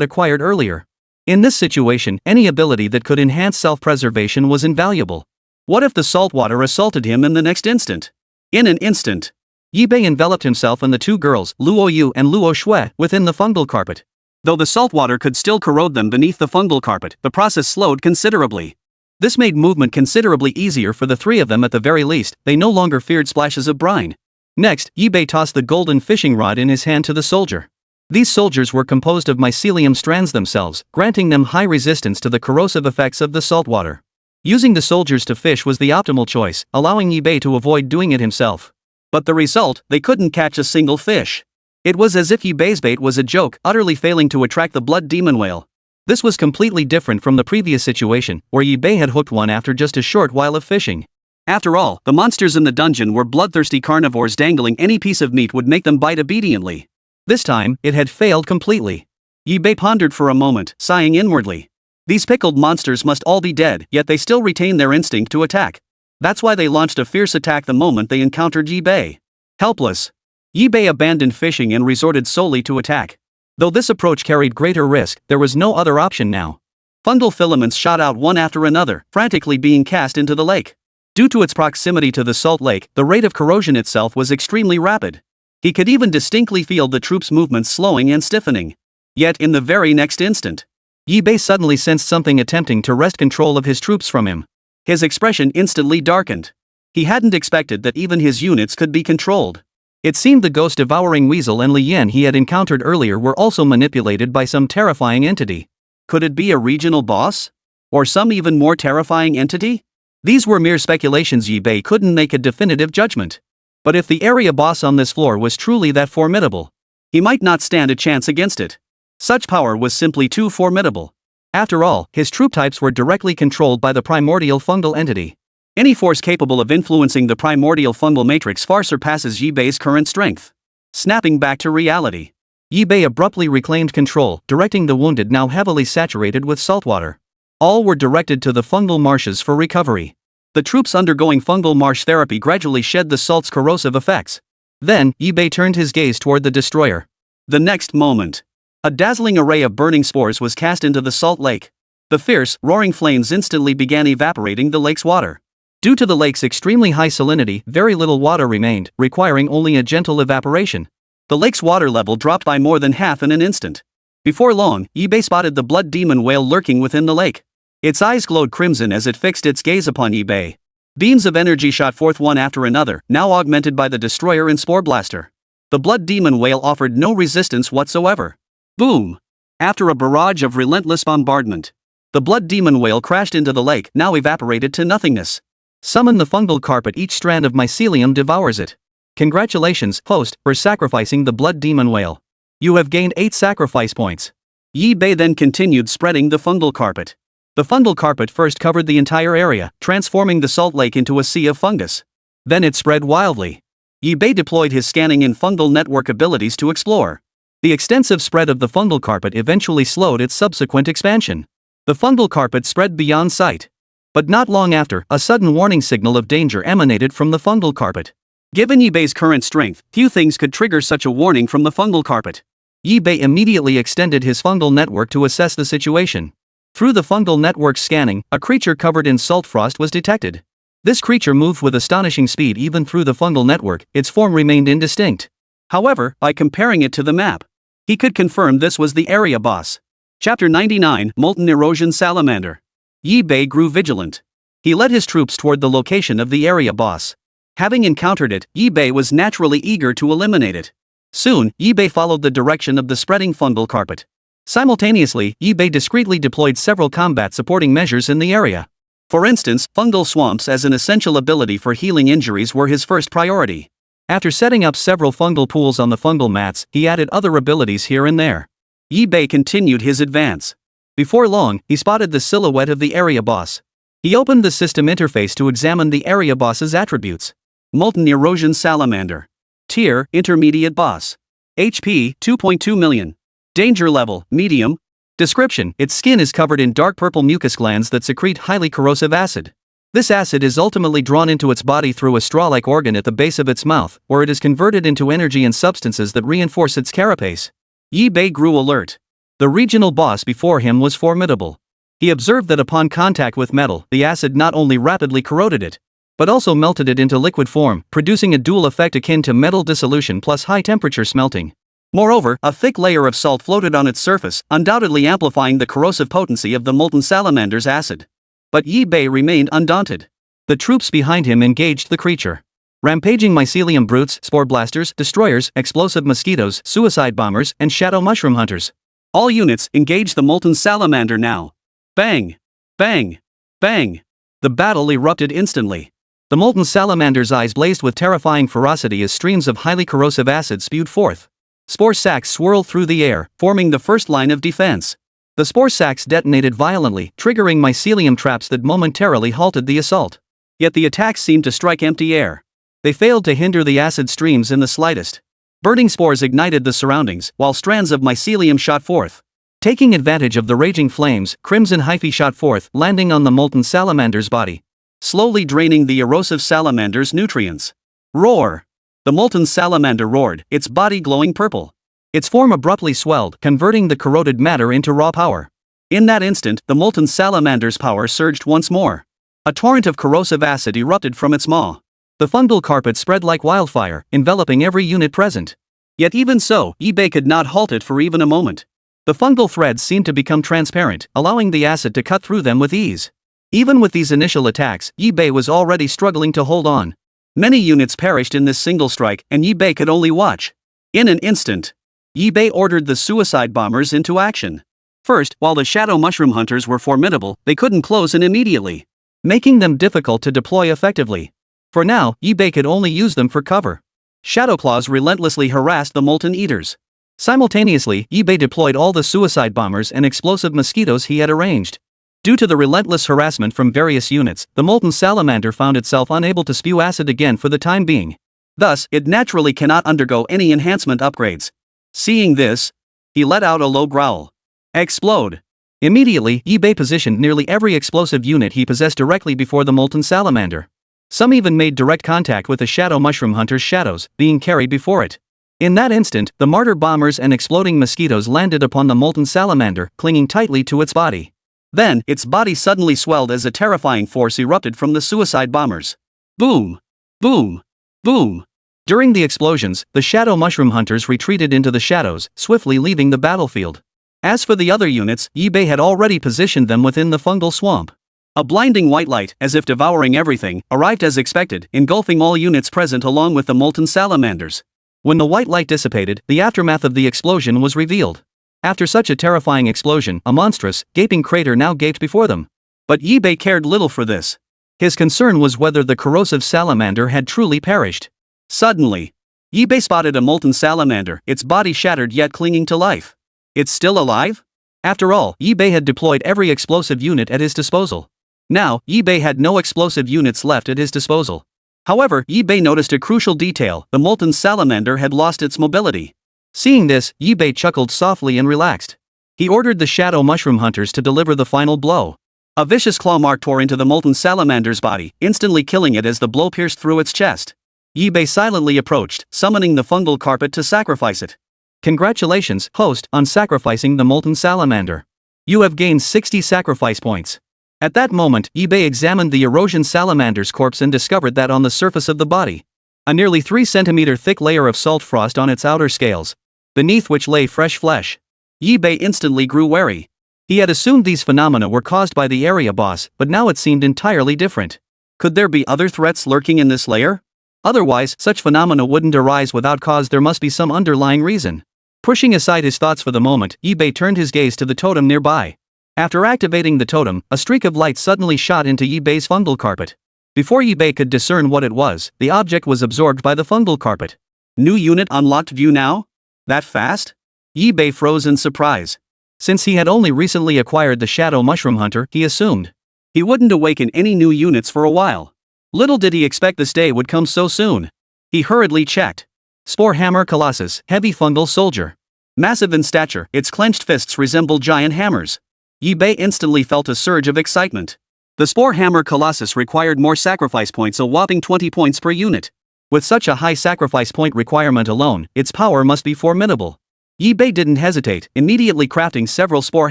acquired earlier. In this situation, any ability that could enhance self-preservation was invaluable. What if the salt water assaulted him in the next instant? In an instant, Yi-Bei enveloped himself and the two girls, Luo Yu and Luo Shui, within the fungal carpet. Though the salt water could still corrode them beneath the fungal carpet, the process slowed considerably. This made movement considerably easier for the three of them at the very least, they no longer feared splashes of brine. Next, Yi-Bei tossed the golden fishing rod in his hand to the soldier. These soldiers were composed of mycelium strands themselves, granting them high resistance to the corrosive effects of the salt water. Using the soldiers to fish was the optimal choice, allowing Yi-Bei to avoid doing it himself. But the result, they couldn't catch a single fish. It was as if Yi-Bei's bait was a joke, utterly failing to attract the Blood Demon Whale. This was completely different from the previous situation, where Yi-Bei had hooked one after just a short while of fishing. After all, the monsters in the dungeon were bloodthirsty carnivores dangling any piece of meat would make them bite obediently. This time, it had failed completely. Yi-Bei pondered for a moment, sighing inwardly. These pickled monsters must all be dead, yet they still retain their instinct to attack. That's why they launched a fierce attack the moment they encountered Yi-Bei. Helpless, Yi-Bei abandoned fishing and resorted solely to attack. Though this approach carried greater risk, there was no other option now. Fungal filaments shot out one after another, frantically being cast into the lake. Due to its proximity to the salt lake, the rate of corrosion itself was extremely rapid. He could even distinctly feel the troops' movements slowing and stiffening. Yet in the very next instant, Yi-Bei suddenly sensed something attempting to wrest control of his troops from him. His expression instantly darkened. He hadn't expected that even his units could be controlled. It seemed the ghost-devouring weasel and Li Yan he had encountered earlier were also manipulated by some terrifying entity. Could it be a regional boss? Or some even more terrifying entity? These were mere speculations. Yi-Bei couldn't make a definitive judgment. But if the area boss on this floor was truly that formidable, he might not stand a chance against it. Such power was simply too formidable. After all, his troop types were directly controlled by the primordial fungal entity. Any force capable of influencing the primordial fungal matrix far surpasses Yi-Bei's current strength. Snapping back to reality, Yi-Bei abruptly reclaimed control, directing the wounded now heavily saturated with saltwater. All were directed to the fungal marshes for recovery. The troops undergoing fungal marsh therapy gradually shed the salt's corrosive effects. Then, Yi-Bei turned his gaze toward the destroyer. The next moment, a dazzling array of burning spores was cast into the salt lake. The fierce, roaring flames instantly began evaporating the lake's water. Due to the lake's extremely high salinity, very little water remained, requiring only a gentle evaporation. The lake's water level dropped by more than half in an instant. Before long, Yi-Bei spotted the Blood Demon Whale lurking within the lake. Its eyes glowed crimson as it fixed its gaze upon Yi-Bei. Beams of energy shot forth one after another, now augmented by the destroyer and spore blaster. The Blood Demon Whale offered no resistance whatsoever. Boom! After a barrage of relentless bombardment, the Blood Demon Whale crashed into the lake, now evaporated to nothingness. Summon the fungal carpet. Each strand of mycelium devours it. Congratulations, host, for sacrificing the Blood Demon Whale. You have gained 8 sacrifice points. Yi-Bei then continued spreading the fungal carpet. The fungal carpet first covered the entire area, transforming the salt lake into a sea of fungus. Then it spread wildly. Yi-Bei deployed his scanning and fungal network abilities to explore. The extensive spread of the fungal carpet eventually slowed its subsequent expansion. The fungal carpet spread beyond sight. But not long after, a sudden warning signal of danger emanated from the fungal carpet. Given Yi-Bei's current strength, few things could trigger such a warning from the fungal carpet. Yi-Bei immediately extended his fungal network to assess the situation. Through the fungal network's scanning, a creature covered in salt frost was detected. This creature moved with astonishing speed even through the fungal network, its form remained indistinct. However, by comparing it to the map, he could confirm this was the area boss. Chapter 99, Molten Erosion Salamander. Yi-Bei grew vigilant. He led his troops toward the location of the area boss. Having encountered it, Yi-Bei was naturally eager to eliminate it. Soon, Yi-Bei followed the direction of the spreading fungal carpet. Simultaneously, Yi-Bei discreetly deployed several combat supporting measures in the area. For instance, fungal swamps as an essential ability for healing injuries were his first priority. After setting up several fungal pools on the fungal mats, he added other abilities here and there. Yi-Bei continued his advance. Before long, he spotted the silhouette of the area boss. He opened the system interface to examine the area boss's attributes. Molten Erosion Salamander. Tier, Intermediate Boss. HP, 2.2 million. Danger level, Medium. Description: its skin is covered in dark purple mucus glands that secrete highly corrosive acid. This acid is ultimately drawn into its body through a straw-like organ at the base of its mouth, where it is converted into energy and substances that reinforce its carapace. Yi-Bei grew alert. The regional boss before him was formidable. He observed that upon contact with metal, the acid not only rapidly corroded it, but also melted it into liquid form, producing a dual effect akin to metal dissolution plus high-temperature smelting. Moreover, a thick layer of salt floated on its surface, undoubtedly amplifying the corrosive potency of the molten salamander's acid. But Yi-Bei remained undaunted. The troops behind him engaged the creature. Rampaging mycelium brutes, spore blasters, destroyers, explosive mosquitoes, suicide bombers, and shadow mushroom hunters. All units, engage the molten salamander now. Bang! Bang! Bang! The battle erupted instantly. The molten salamander's eyes blazed with terrifying ferocity as streams of highly corrosive acid spewed forth. Spore sacks swirled through the air, forming the first line of defense. The spore sacks detonated violently, triggering mycelium traps that momentarily halted the assault. Yet the attacks seemed to strike empty air. They failed to hinder the acid streams in the slightest. Burning spores ignited the surroundings, while strands of mycelium shot forth. Taking advantage of the raging flames, crimson hyphae shot forth, landing on the molten salamander's body, slowly draining the erosive salamander's nutrients. Roar! The molten salamander roared, its body glowing purple. Its form abruptly swelled, converting the corroded matter into raw power. In that instant, the molten salamander's power surged once more. A torrent of corrosive acid erupted from its maw. The fungal carpet spread like wildfire, enveloping every unit present. Yet even so, Yi-Bei could not halt it for even a moment. The fungal threads seemed to become transparent, allowing the acid to cut through them with ease. Even with these initial attacks, Yi-Bei was already struggling to hold on. Many units perished in this single strike, and Yi-Bei could only watch. In an instant, Yi-Bei ordered the suicide bombers into action. First, while the shadow mushroom hunters were formidable, they couldn't close in immediately, making them difficult to deploy effectively. For now, Yi-Bei could only use them for cover. Shadow claws relentlessly harassed the molten eaters. Simultaneously, Yi-Bei deployed all the suicide bombers and explosive mosquitoes he had arranged. Due to the relentless harassment from various units, the molten salamander found itself unable to spew acid again for the time being. Thus, it naturally cannot undergo any enhancement upgrades. Seeing this, he let out a low growl. Explode! Immediately, Yi-Bei positioned nearly every explosive unit he possessed directly before the molten salamander. Some even made direct contact with the shadow mushroom hunter's shadows, being carried before it. In that instant, the martyr bombers and exploding mosquitoes landed upon the molten salamander, clinging tightly to its body. Then, its body suddenly swelled as a terrifying force erupted from the suicide bombers. Boom! Boom! Boom! During the explosions, the shadow mushroom hunters retreated into the shadows, swiftly leaving the battlefield. As for the other units, Yi-Bei had already positioned them within the fungal swamp. A blinding white light, as if devouring everything, arrived as expected, engulfing all units present along with the molten salamanders. When the white light dissipated, the aftermath of the explosion was revealed. After such a terrifying explosion, a monstrous, gaping crater now gaped before them. But Yi-Bei cared little for this. His concern was whether the corrosive salamander had truly perished. Suddenly, Yi-Bei spotted a molten salamander, its body shattered yet clinging to life. It's still alive? After all, Yi-Bei had deployed every explosive unit at his disposal. Now, Yi-Bei had no explosive units left at his disposal. However, Yi-Bei noticed a crucial detail: the molten salamander had lost its mobility. Seeing this, Yi-Bei chuckled softly and relaxed. He ordered the shadow mushroom hunters to deliver the final blow. A vicious claw mark tore into the molten salamander's body, instantly killing it as the blow pierced through its chest. Yi-Bei silently approached, summoning the fungal carpet to sacrifice it. Congratulations, host, on sacrificing the molten salamander. You have gained 60 sacrifice points. At that moment, eBay examined the erosion salamander's corpse and discovered that on the surface of the body, a nearly 3 centimeter thick layer of salt frost on its outer scales, beneath which lay fresh flesh. eBay instantly grew wary. He had assumed these phenomena were caused by the area boss, but now it seemed entirely different. Could there be other threats lurking in this layer? Otherwise, such phenomena wouldn't arise without cause. There must be some underlying reason. Pushing aside his thoughts for the moment, eBay turned his gaze to the totem nearby. After activating the totem, a streak of light suddenly shot into eBay's fungal carpet. Before eBay could discern what it was, the object was absorbed by the fungal carpet. New unit unlocked. View now? That fast? eBay froze in surprise. Since he had only recently acquired the Shadow Mushroom Hunter, he assumed he wouldn't awaken any new units for a while. Little did he expect this day would come so soon. He hurriedly checked. Spore Hammer Colossus, Heavy Fungal Soldier. Massive in stature, its clenched fists resemble giant hammers. eBay instantly felt a surge of excitement. The Spore Hammer Colossus required more sacrifice points, a whopping 20 points per unit. With such a high sacrifice point requirement alone, its power must be formidable. eBay didn't hesitate, immediately crafting several Spore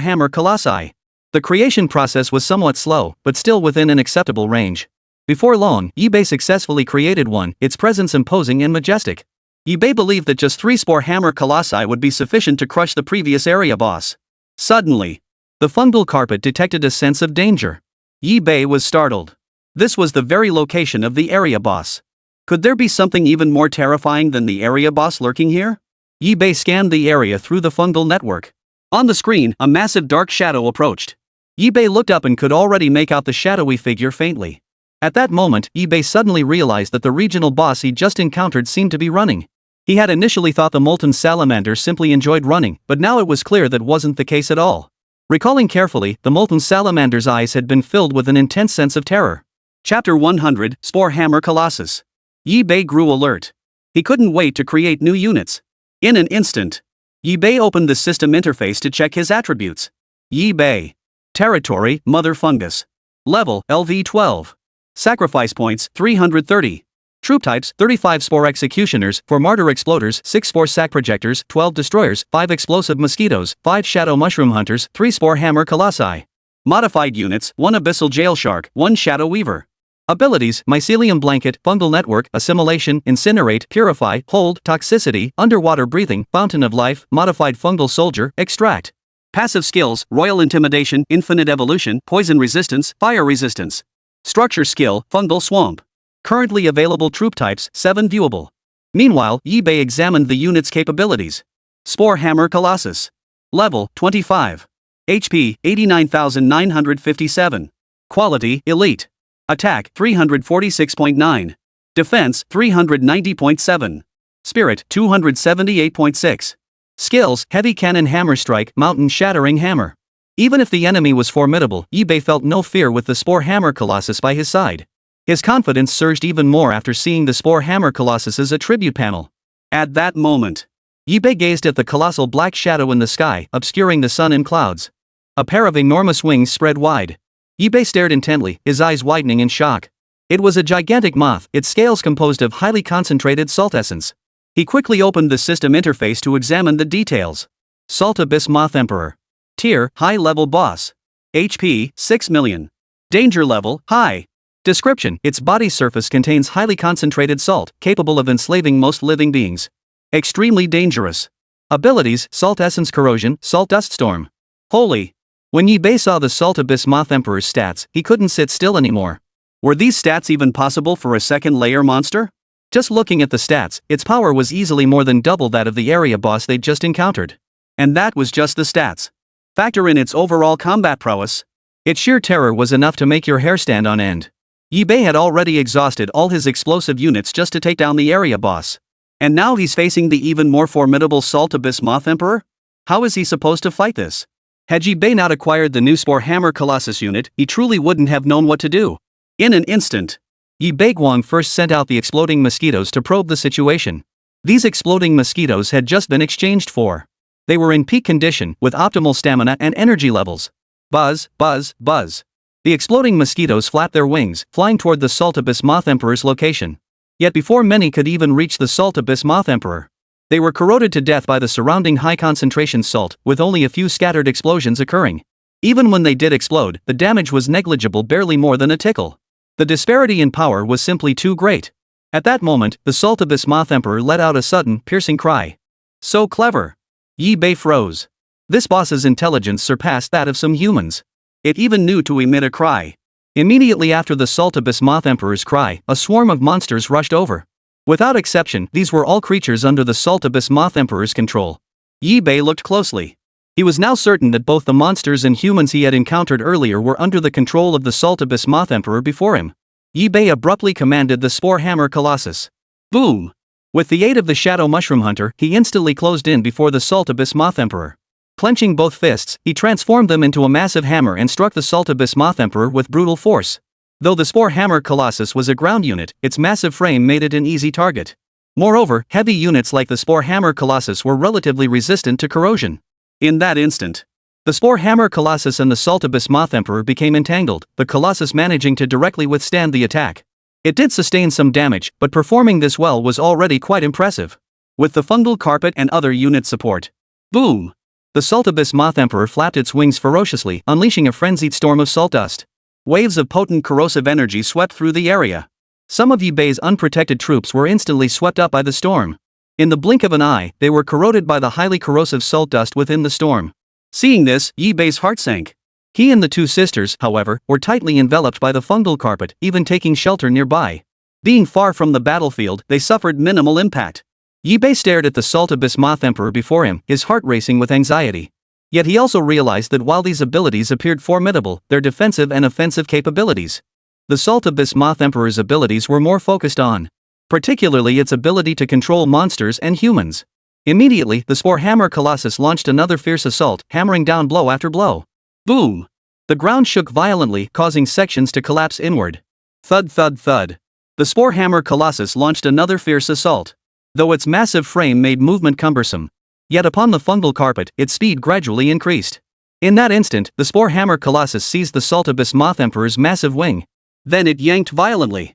Hammer Colossi. The creation process was somewhat slow, but still within an acceptable range. Before long, eBay successfully created one, its presence imposing and majestic. eBay believed that just 3 Spore Hammer Colossi would be sufficient to crush the previous area boss. Suddenly, the fungal carpet detected a sense of danger. eBay was startled. This was the very location of the area boss. Could there be something even more terrifying than the area boss lurking here? eBay scanned the area through the fungal network. On the screen, a massive dark shadow approached. eBay looked up and could already make out the shadowy figure faintly. At that moment, eBay suddenly realized that the regional boss he just encountered seemed to be running. He had initially thought the molten salamander simply enjoyed running, but now it was clear that wasn't the case at all. Recalling carefully, the molten salamander's eyes had been filled with an intense sense of terror. Chapter 100, Spore Hammer Colossus. eBay grew alert. He couldn't wait to create new units. In an instant, eBay opened the system interface to check his attributes. eBay. Territory, Mother Fungus. Level, LV12. Sacrifice points, 330. Troop types, 35 Spore Executioners, 4 Martyr Exploders, 6 Spore Sac Projectors, 12 Destroyers, 5 Explosive Mosquitoes, 5 Shadow Mushroom Hunters, 3 Spore Hammer Colossi. Modified units, 1 Abyssal Jail Shark, 1 Shadow Weaver. Abilities, Mycelium Blanket, Fungal Network, Assimilation, Incinerate, Purify, Hold, Toxicity, Underwater Breathing, Fountain of Life, Modified Fungal Soldier, Extract. Passive skills, Royal Intimidation, Infinite Evolution, Poison Resistance, Fire Resistance. Structure skill, Fungal Swamp. Currently available troop types, 7 viewable. Meanwhile, eBay examined the unit's capabilities. Spore Hammer Colossus. Level, 25. HP, 89,957. Quality, Elite. Attack, 346.9. Defense, 390.7. Spirit, 278.6. Skills, Heavy Cannon Hammer Strike, Mountain Shattering Hammer. Even if the enemy was formidable, eBay felt no fear with the Spore Hammer Colossus by his side. His confidence surged even more after seeing the Spore Hammer Colossus's attribute panel. At that moment, eBay gazed at the colossal black shadow in the sky, obscuring the sun and clouds. A pair of enormous wings spread wide. eBay stared intently, his eyes widening in shock. It was a gigantic moth, its scales composed of highly concentrated salt essence. He quickly opened the system interface to examine the details. Salt Abyss Moth Emperor. Tier, High-Level Boss. HP, 6 million. Danger Level, High. Description, its body surface contains highly concentrated salt, capable of enslaving most living beings. Extremely dangerous. Abilities, Salt Essence Corrosion, Salt Dust Storm. Holy. When eBay saw the Salt Abyss Moth Emperor's stats, he couldn't sit still anymore. Were these stats even possible for a second layer monster? Just looking at the stats, its power was easily more than double that of the area boss they'd just encountered. And that was just the stats. Factor in its overall combat prowess. Its sheer terror was enough to make your hair stand on end. eBay had already exhausted all his explosive units just to take down the area boss. And now he's facing the even more formidable Salt Abyss Moth Emperor? How is he supposed to fight this? Had eBay not acquired the new Spore Hammer Colossus unit, he truly wouldn't have known what to do. In an instant, eBay Guang first sent out the exploding mosquitoes to probe the situation. These exploding mosquitoes had just been exchanged for. They were in peak condition, with optimal stamina and energy levels. Buzz, buzz, buzz. The exploding mosquitoes flapped their wings, flying toward the Salt Abyss Moth Emperor's location. Yet before many could even reach the Salt Abyss Moth Emperor, they were corroded to death by the surrounding high-concentration salt, with only a few scattered explosions occurring. Even when they did explode, the damage was negligible, barely more than a tickle. The disparity in power was simply too great. At that moment, the Salt Abyss Moth Emperor let out a sudden, piercing cry. So clever! Yi Bei froze. This boss's intelligence surpassed that of some humans. It even knew to emit a cry. Immediately after the Salt Abyss Moth Emperor's cry, a swarm of monsters rushed over. Without exception, these were all creatures under the Salt Abyss Moth Emperor's control. Yi Bei looked closely. He was now certain that both the monsters and humans he had encountered earlier were under the control of the Salt Abyss Moth Emperor before him. Yi Bei abruptly commanded the Spore Hammer Colossus. Boom! With the aid of the Shadow Mushroom Hunter, he instantly closed in before the Salt Abyss Moth Emperor. Clenching both fists, he transformed them into a massive hammer and struck the Salt Abyss Moth Emperor with brutal force. Though the Spore Hammer Colossus was a ground unit, its massive frame made it an easy target. Moreover, heavy units like the Spore Hammer Colossus were relatively resistant to corrosion. In that instant, the Spore Hammer Colossus and the Salt Abyss Moth Emperor became entangled, the Colossus managing to directly withstand the attack. It did sustain some damage, but performing this well was already quite impressive. With the fungal carpet and other unit support. Boom! The Salt Abyss Moth Emperor flapped its wings ferociously, unleashing a frenzied storm of salt dust. Waves of potent corrosive energy swept through the area. Some of Yi Bei's unprotected troops were instantly swept up by the storm. In the blink of an eye, they were corroded by the highly corrosive salt dust within the storm. Seeing this, Yi Bei's heart sank. He and the two sisters, however, were tightly enveloped by the fungal carpet, even taking shelter nearby. Being far from the battlefield, they suffered minimal impact. Yi Bei stared at the Salt Abyss Moth Emperor before him, his heart racing with anxiety. Yet he also realized that while these abilities appeared formidable, their defensive and offensive capabilities. The Salt Abyss Moth Emperor's abilities were more focused on, particularly its ability to control monsters and humans. Immediately, the Spore Hammer Colossus launched another fierce assault, hammering down blow after blow. Boom! The ground shook violently, causing sections to collapse inward. Thud thud thud. The Spore Hammer Colossus launched another fierce assault. Though its massive frame made movement cumbersome, yet upon the fungal carpet, its speed gradually increased. In that instant, the Spore Hammer Colossus seized the Salt Abyss Moth Emperor's massive wing. Then it yanked violently.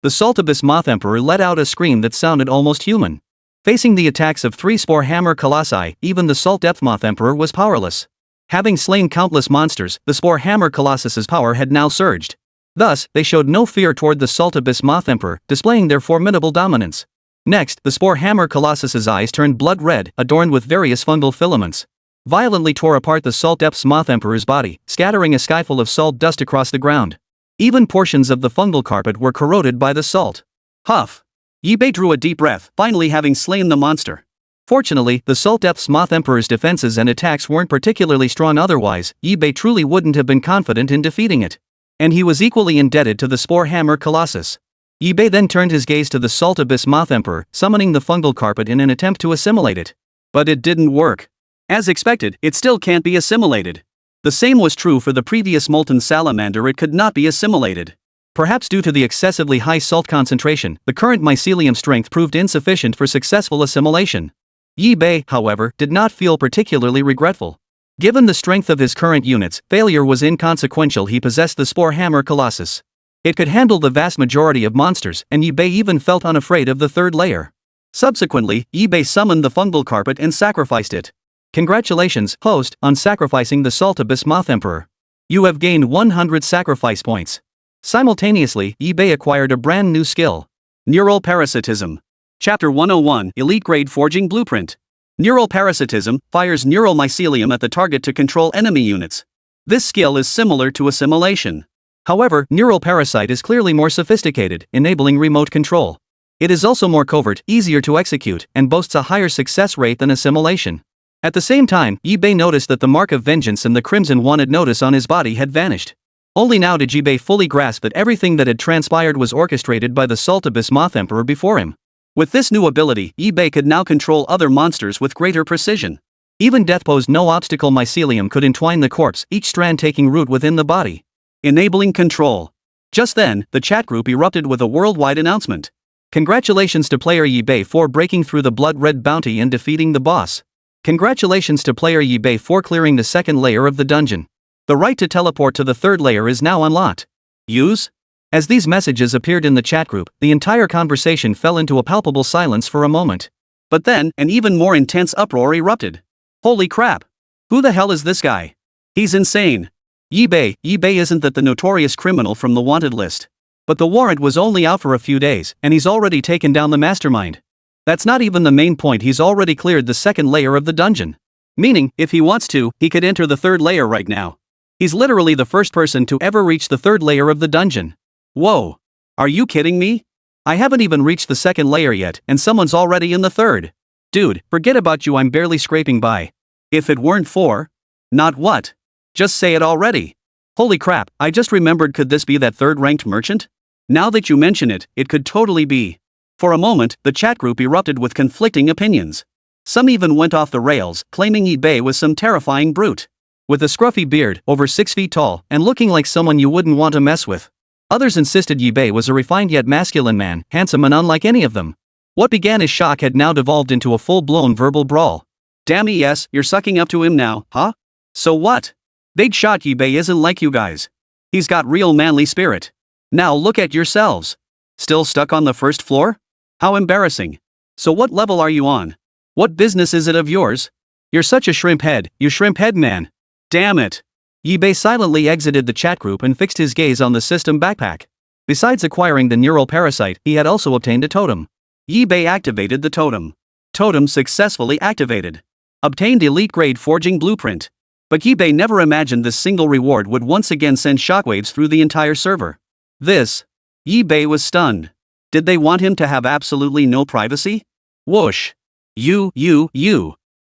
The Salt Abyss Moth Emperor let out a scream that sounded almost human. Facing the attacks of 3 Spore Hammer Colossi, even the Salt Depth Moth Emperor was powerless. Having slain countless monsters, the Spore Hammer Colossus's power had now surged. Thus, they showed no fear toward the Salt Abyss Moth Emperor, displaying their formidable dominance. Next, the Spore Hammer Colossus's eyes turned blood red, adorned with various fungal filaments. Violently tore apart the Salt Depth's Moth Emperor's body, scattering a skyful of salt dust across the ground. Even portions of the fungal carpet were corroded by the salt. Huff! Yi Bei drew a deep breath, finally having slain the monster. Fortunately, the Salt Depth's Moth Emperor's defenses and attacks weren't particularly strong otherwise, Yi Bei truly wouldn't have been confident in defeating it. And he was equally indebted to the Spore Hammer Colossus. Yi Bei then turned his gaze to the Salt Abyss Moth Emperor, summoning the fungal carpet in an attempt to assimilate it. But it didn't work. As expected, it still can't be assimilated. The same was true for the previous molten salamander, it could not be assimilated. Perhaps due to the excessively high salt concentration, the current mycelium strength proved insufficient for successful assimilation. Yi Bei, however, did not feel particularly regretful. Given the strength of his current units, failure was inconsequential. He possessed the Spore Hammer Colossus. It could handle the vast majority of monsters, and Yi Bei even felt unafraid of the third layer. Subsequently, Yi Bei summoned the fungal carpet and sacrificed it. Congratulations, host, on sacrificing the Salt Abyss Moth Emperor. You have gained 100 sacrifice points. Simultaneously, Yi Bei acquired a brand new skill. Neural Parasitism. Chapter 101, Elite Grade Forging Blueprint. Neural Parasitism fires neural mycelium at the target to control enemy units. This skill is similar to assimilation. However, Neural Parasite is clearly more sophisticated, enabling remote control. It is also more covert, easier to execute, and boasts a higher success rate than assimilation. At the same time, Yi Bei noticed that the mark of vengeance and the crimson wanted notice on his body had vanished. Only now did Yi Bei fully grasp that everything that had transpired was orchestrated by the Salt Abyss Moth Emperor before him. With this new ability, Yi Bei could now control other monsters with greater precision. Even death posed no obstacle. Mycelium could entwine the corpse, each strand taking root within the body, enabling control. Just then, the chat group erupted with a worldwide announcement. Congratulations to player Yi Bei for breaking through the blood-red bounty and defeating the boss. Congratulations to player Yi Bei for clearing the second layer of the dungeon. The right to teleport to the third layer is now unlocked. Use? As these messages appeared in the chat group, the entire conversation fell into a palpable silence for a moment. But then, an even more intense uproar erupted. Holy crap! Who the hell is this guy? He's insane. Yibei isn't that the notorious criminal from the wanted list. But the warrant was only out for a few days, and he's already taken down the mastermind. That's not even the main point, he's already cleared the second layer of the dungeon. Meaning, if he wants to, he could enter the third layer right now. He's literally the first person to ever reach the third layer of the dungeon. Whoa. Are you kidding me? I haven't even reached the second layer yet, and someone's already in the third. Dude, forget about you, I'm barely scraping by. If it weren't for... Not what? Just say it already. Holy crap, I just remembered, could this be that third-ranked merchant? Now that you mention it, it could totally be. For a moment, the chat group erupted with conflicting opinions. Some even went off the rails, claiming Yibei was some terrifying brute. With a scruffy beard, over 6 feet tall, and looking like someone you wouldn't want to mess with. Others insisted Yibei was a refined yet masculine man, handsome and unlike any of them. What began as shock had now devolved into a full-blown verbal brawl. Damn yes, you're sucking up to him now, huh? So what? Big shot Yibei isn't like you guys. He's got real manly spirit. Now look at yourselves. Still stuck on the first floor? How embarrassing. So what level are you on? What business is it of yours? You're such a shrimp head, you shrimp head man. Damn it. Yibei silently exited the chat group and fixed his gaze on the system backpack. Besides acquiring the neural parasite, he had also obtained a totem. Yibei activated the totem. Totem successfully activated. Obtained elite grade forging blueprint. But Yibei never imagined this single reward would once again send shockwaves through the entire server. Yibei was stunned. Did they want him to have absolutely no privacy? Whoosh. You.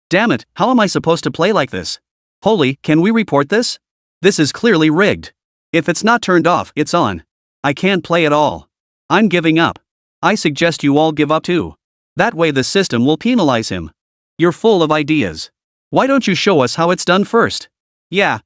Damn it, how am I supposed to play like this? Holy, can we report this? This is clearly rigged. If it's not turned off, it's on. I can't play at all. I'm giving up. I suggest you all give up too. That way the system will penalize him. You're full of ideas. Why don't you show us how it's done first? Yeah.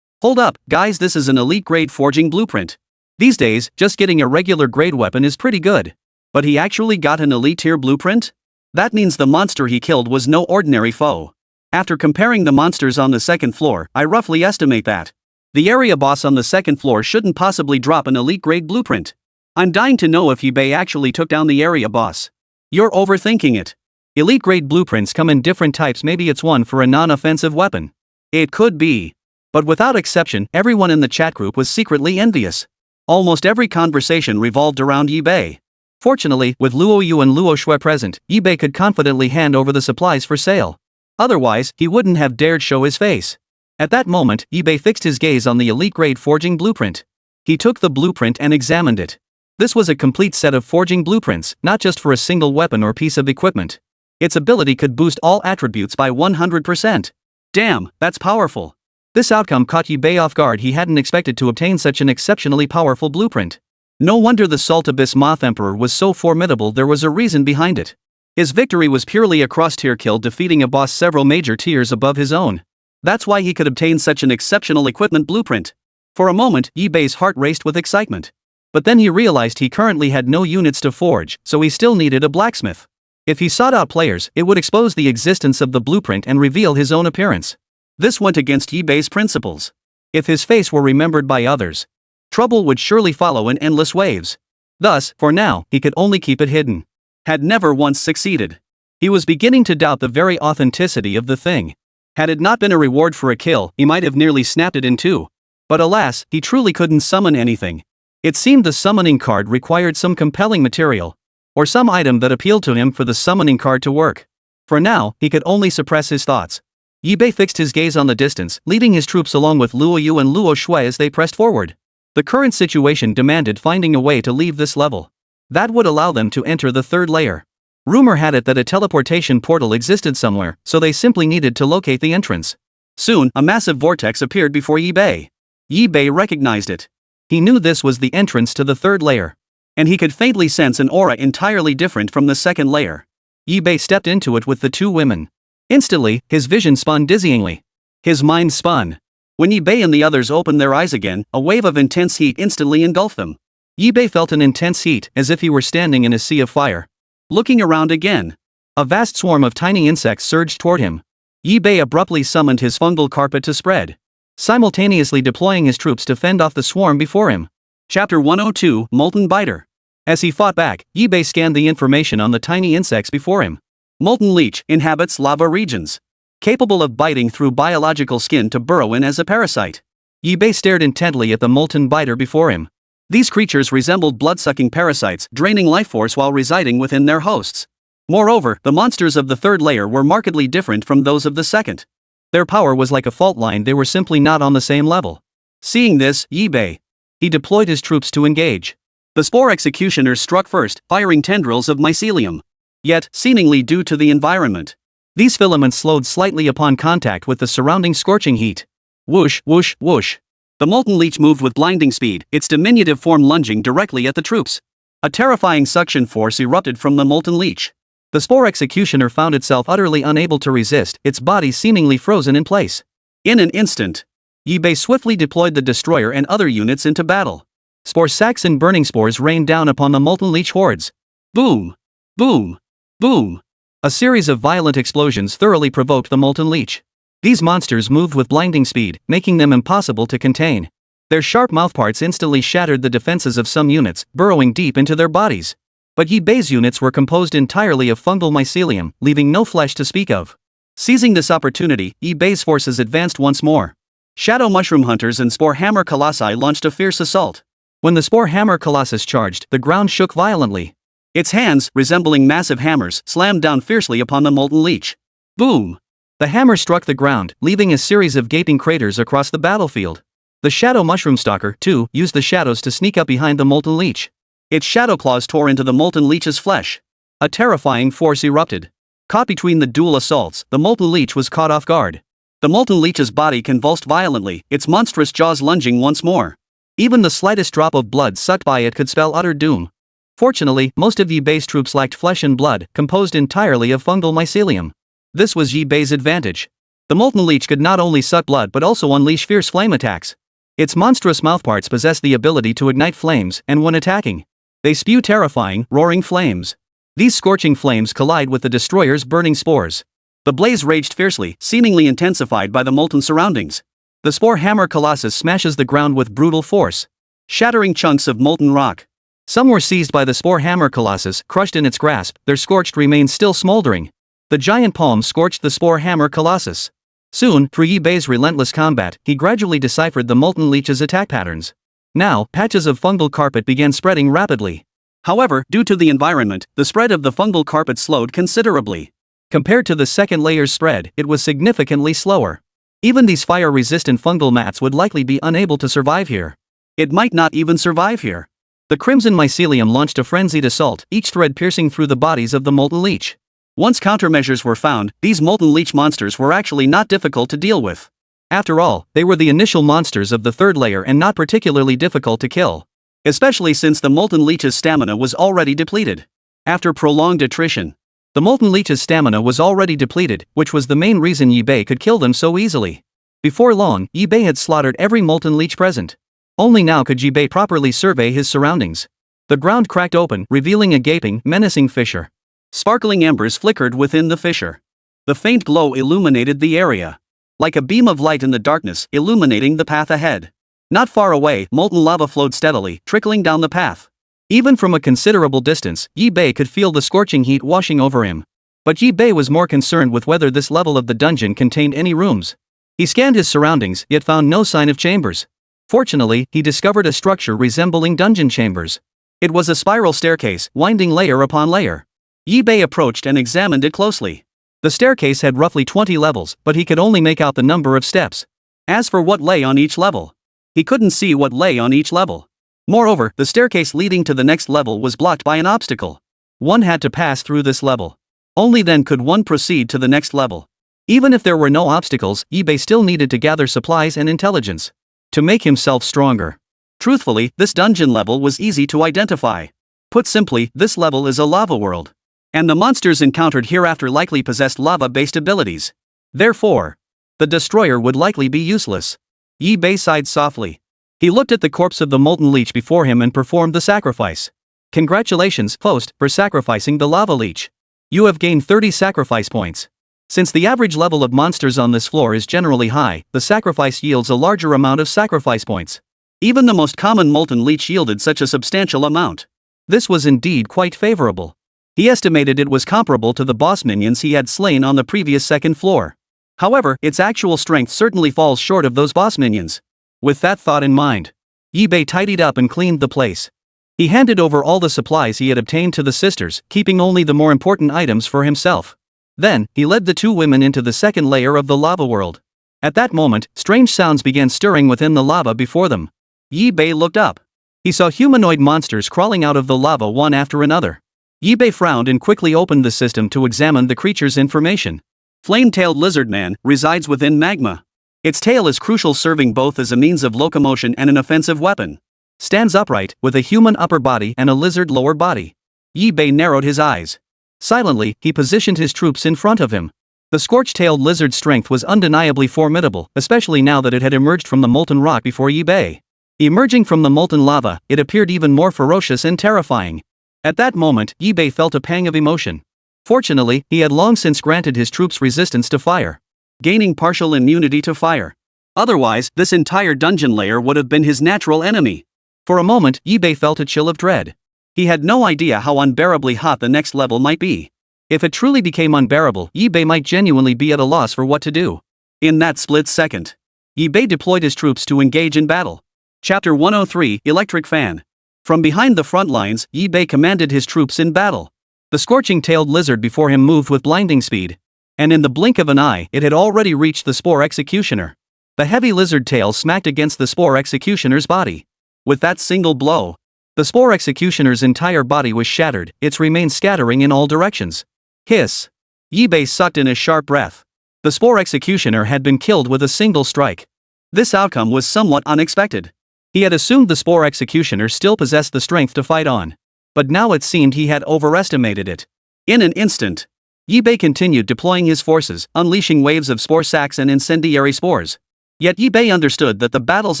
Hold up, guys, this is an elite grade forging blueprint. These days, just getting a regular grade weapon is pretty good. But he actually got an elite tier blueprint? That means the monster he killed was no ordinary foe. After comparing the monsters on the second floor, I roughly estimate that the area boss on the second floor shouldn't possibly drop an elite grade blueprint. I'm dying to know if Yibei actually took down the area boss. You're overthinking it. Elite grade blueprints come in different types, maybe it's one for a non-offensive weapon. It could be. But without exception, everyone in the chat group was secretly envious. Almost every conversation revolved around Yibei. Fortunately, with Luo Yu and Luo Shui present, Yibei could confidently hand over the supplies for sale. Otherwise, he wouldn't have dared show his face. At that moment, Yibei fixed his gaze on the elite grade forging blueprint. He took the blueprint and examined it. This was a complete set of forging blueprints, not just for a single weapon or piece of equipment. Its ability could boost all attributes by 100%. Damn, that's powerful. This outcome caught Yibei off guard. He hadn't expected to obtain such an exceptionally powerful blueprint. No wonder the Salt Abyss Moth Emperor was so formidable, there was a reason behind it. His victory was purely a cross-tier kill, defeating a boss several major tiers above his own. That's why he could obtain such an exceptional equipment blueprint. For a moment, Yibei's heart raced with excitement. But then he realized he currently had no units to forge, so he still needed a blacksmith. If he sought out players, it would expose the existence of the blueprint and reveal his own appearance. This went against Yibei's principles. If his face were remembered by others, trouble would surely follow in endless waves. Thus, for now, he could only keep it hidden. Had never once succeeded. He was beginning to doubt the very authenticity of the thing. Had it not been a reward for a kill, he might have nearly snapped it in two. But alas, he truly couldn't summon anything. It seemed the summoning card required some compelling material, or some item that appealed to him for the summoning card to work. For now, he could only suppress his thoughts. Yibei fixed his gaze on the distance, leading his troops along with Luo Yu and Luo Shui as they pressed forward. The current situation demanded finding a way to leave this level. That would allow them to enter the third layer. Rumor had it that a teleportation portal existed somewhere, so they simply needed to locate the entrance. Soon, a massive vortex appeared before Yibei. Yibei recognized it. He knew this was the entrance to the third layer. And he could faintly sense an aura entirely different from the second layer. Yibei stepped into it with the two women. Instantly, his vision spun dizzyingly. His mind spun. When Yibei and the others opened their eyes again, a wave of intense heat instantly engulfed them. Yibei felt an intense heat, as if he were standing in a sea of fire. Looking around again, a vast swarm of tiny insects surged toward him. Yibei abruptly summoned his fungal carpet to spread, simultaneously deploying his troops to fend off the swarm before him. Chapter 102, Molten Biter. As he fought back, Yibei scanned the information on the tiny insects before him. Molten Leech inhabits lava regions. capable of biting through biological skin to burrow in as a parasite. Yi-Bei stared intently at the molten biter before him. These creatures resembled blood-sucking parasites, draining life force while residing within their hosts. Moreover, the monsters of the third layer were markedly different from those of the second. Their power was like a fault line, they were simply not on the same level. Seeing this, Yi-Bei. He deployed his troops to engage. The Spore Executioners struck first, firing tendrils of mycelium. Yet, seemingly due to the environment, these filaments slowed slightly upon contact with the surrounding scorching heat. Whoosh, whoosh, whoosh. The molten leech moved with blinding speed, its diminutive form lunging directly at the troops. A terrifying suction force erupted from the molten leech. The Spore Executioner found itself utterly unable to resist, its body seemingly frozen in place. In an instant, Yi-Bei swiftly deployed the destroyer and other units into battle. Spore sacks and burning spores rained down upon the molten leech hordes. Boom! Boom! Boom! A series of violent explosions thoroughly provoked the molten leech. These monsters moved with blinding speed, making them impossible to contain. Their sharp mouthparts instantly shattered the defenses of some units, burrowing deep into their bodies. But Yi-Bei's units were composed entirely of fungal mycelium, leaving no flesh to speak of. Seizing this opportunity, Yi-Bei's forces advanced once more. Shadow Mushroom Hunters and Spore Hammer Colossi launched a fierce assault. When the Spore Hammer Colossus charged, the ground shook violently. Its hands, resembling massive hammers, slammed down fiercely upon the molten leech. Boom! The hammer struck the ground, leaving a series of gaping craters across the battlefield. The Shadow Mushroom Stalker, too, used the shadows to sneak up behind the molten leech. Its shadow claws tore into the molten leech's flesh. A terrifying force erupted. Caught between the dual assaults, the molten leech was caught off guard. The molten leech's body convulsed violently, its monstrous jaws lunging once more. Even the slightest drop of blood sucked by it could spell utter doom. Fortunately, most of Yi-Bei's troops lacked flesh and blood, composed entirely of fungal mycelium. This was Yi-Bei's advantage. The molten leech could not only suck blood but also unleash fierce flame attacks. Its monstrous mouthparts possessed the ability to ignite flames, and when attacking, they spew terrifying, roaring flames. These scorching flames collide with the destroyer's burning spores. The blaze raged fiercely, seemingly intensified by the molten surroundings. The Spore Hammer Colossus smashes the ground with brutal force, shattering chunks of molten rock. Some were seized by the Spore Hammer Colossus, crushed in its grasp, their scorched remains still smoldering. The giant palm scorched the Spore Hammer Colossus. Soon, through Yi-Bei's relentless combat, he gradually deciphered the molten leech's attack patterns. Now, patches of fungal carpet began spreading rapidly. However, due to the environment, the spread of the fungal carpet slowed considerably. Compared to the second layer's spread, it was significantly slower. Even these fire-resistant fungal mats would likely be unable to survive here. It might not even survive here. The crimson mycelium launched a frenzied assault, each thread piercing through the bodies of the molten leech. Once countermeasures were found, these molten leech monsters were actually not difficult to deal with. After all, they were the initial monsters of the third layer and not particularly difficult to kill. Especially since the molten leech's stamina was already depleted. After prolonged attrition, the molten leech's stamina was already depleted, which was the main reason Yi-Bei could kill them so easily. Before long, Yi-Bei had slaughtered every molten leech present. Only now could Yi-Bei properly survey his surroundings. The ground cracked open, revealing a gaping, menacing fissure. Sparkling embers flickered within the fissure. The faint glow illuminated the area, like a beam of light in the darkness, illuminating the path ahead. Not far away, molten lava flowed steadily, trickling down the path. Even from a considerable distance, Yi-Bei could feel the scorching heat washing over him. But Yi-Bei was more concerned with whether this level of the dungeon contained any rooms. He scanned his surroundings, yet found no sign of chambers. Fortunately, he discovered a structure resembling dungeon chambers. It was a spiral staircase, winding layer upon layer. Yi-Bei approached and examined it closely. The staircase had roughly 20 levels, but he could only make out the number of steps. As for what lay on each level, he couldn't see what lay on each level. Moreover, the staircase leading to the next level was blocked by an obstacle. One had to pass through this level. Only then could one proceed to the next level. Even if there were no obstacles, Yi-Bei still needed to gather supplies and intelligence to make himself stronger. Truthfully, this dungeon level was easy to identify. Put simply, this level is a lava world. And the monsters encountered hereafter likely possessed lava-based abilities. Therefore, the destroyer would likely be useless. Yi-Bei sighed softly. He looked at the corpse of the molten leech before him and performed the sacrifice. Congratulations, host, for sacrificing the lava leech. You have gained 30 sacrifice points. Since the average level of monsters on this floor is generally high, the sacrifice yields a larger amount of sacrifice points. Even the most common molten leech yielded such a substantial amount. This was indeed quite favorable. He estimated it was comparable to the boss minions he had slain on the previous second floor. However, its actual strength certainly falls short of those boss minions. With that thought in mind, Yibei tidied up and cleaned the place. He handed over all the supplies he had obtained to the sisters, keeping only the more important items for himself. Then, he led the two women into the second layer of the lava world. At that moment, strange sounds began stirring within the lava before them. Yibei looked up. He saw humanoid monsters crawling out of the lava one after another. Yibei frowned and quickly opened the system to examine the creature's information. Flame-tailed lizard man resides within magma. Its tail is crucial, serving both as a means of locomotion and an offensive weapon. Stands upright, with a human upper body and a lizard lower body. Yibei narrowed his eyes. Silently, he positioned his troops in front of him. The scorch-tailed lizard's strength was undeniably formidable, especially now that it had emerged from the molten rock before Yibei. Emerging from the molten lava, it appeared even more ferocious and terrifying. At that moment, Yibei felt a pang of emotion. Fortunately, he had long since granted his troops resistance to fire, gaining partial immunity to fire. Otherwise, this entire dungeon layer would have been his natural enemy. For a moment, Yibei felt a chill of dread. He had no idea how unbearably hot the next level might be. If it truly became unbearable, Yibei might genuinely be at a loss for what to do. In that split second, Yibei deployed his troops to engage in battle. Chapter 103, Electric Fan. From behind the front lines, Yibei commanded his troops in battle. The scorching-tailed lizard before him moved with blinding speed. And in the blink of an eye, it had already reached the Spore Executioner. The heavy lizard tail smacked against the Spore Executioner's body. With that single blow, the Spore Executioner's entire body was shattered, its remains scattering in all directions. Hiss! Yibei sucked in a sharp breath. The Spore Executioner had been killed with a single strike. This outcome was somewhat unexpected. He had assumed the Spore Executioner still possessed the strength to fight on. But now it seemed he had overestimated it. In an instant, Yibei continued deploying his forces, unleashing waves of spore sacks and incendiary spores. Yet Yibei understood that the battles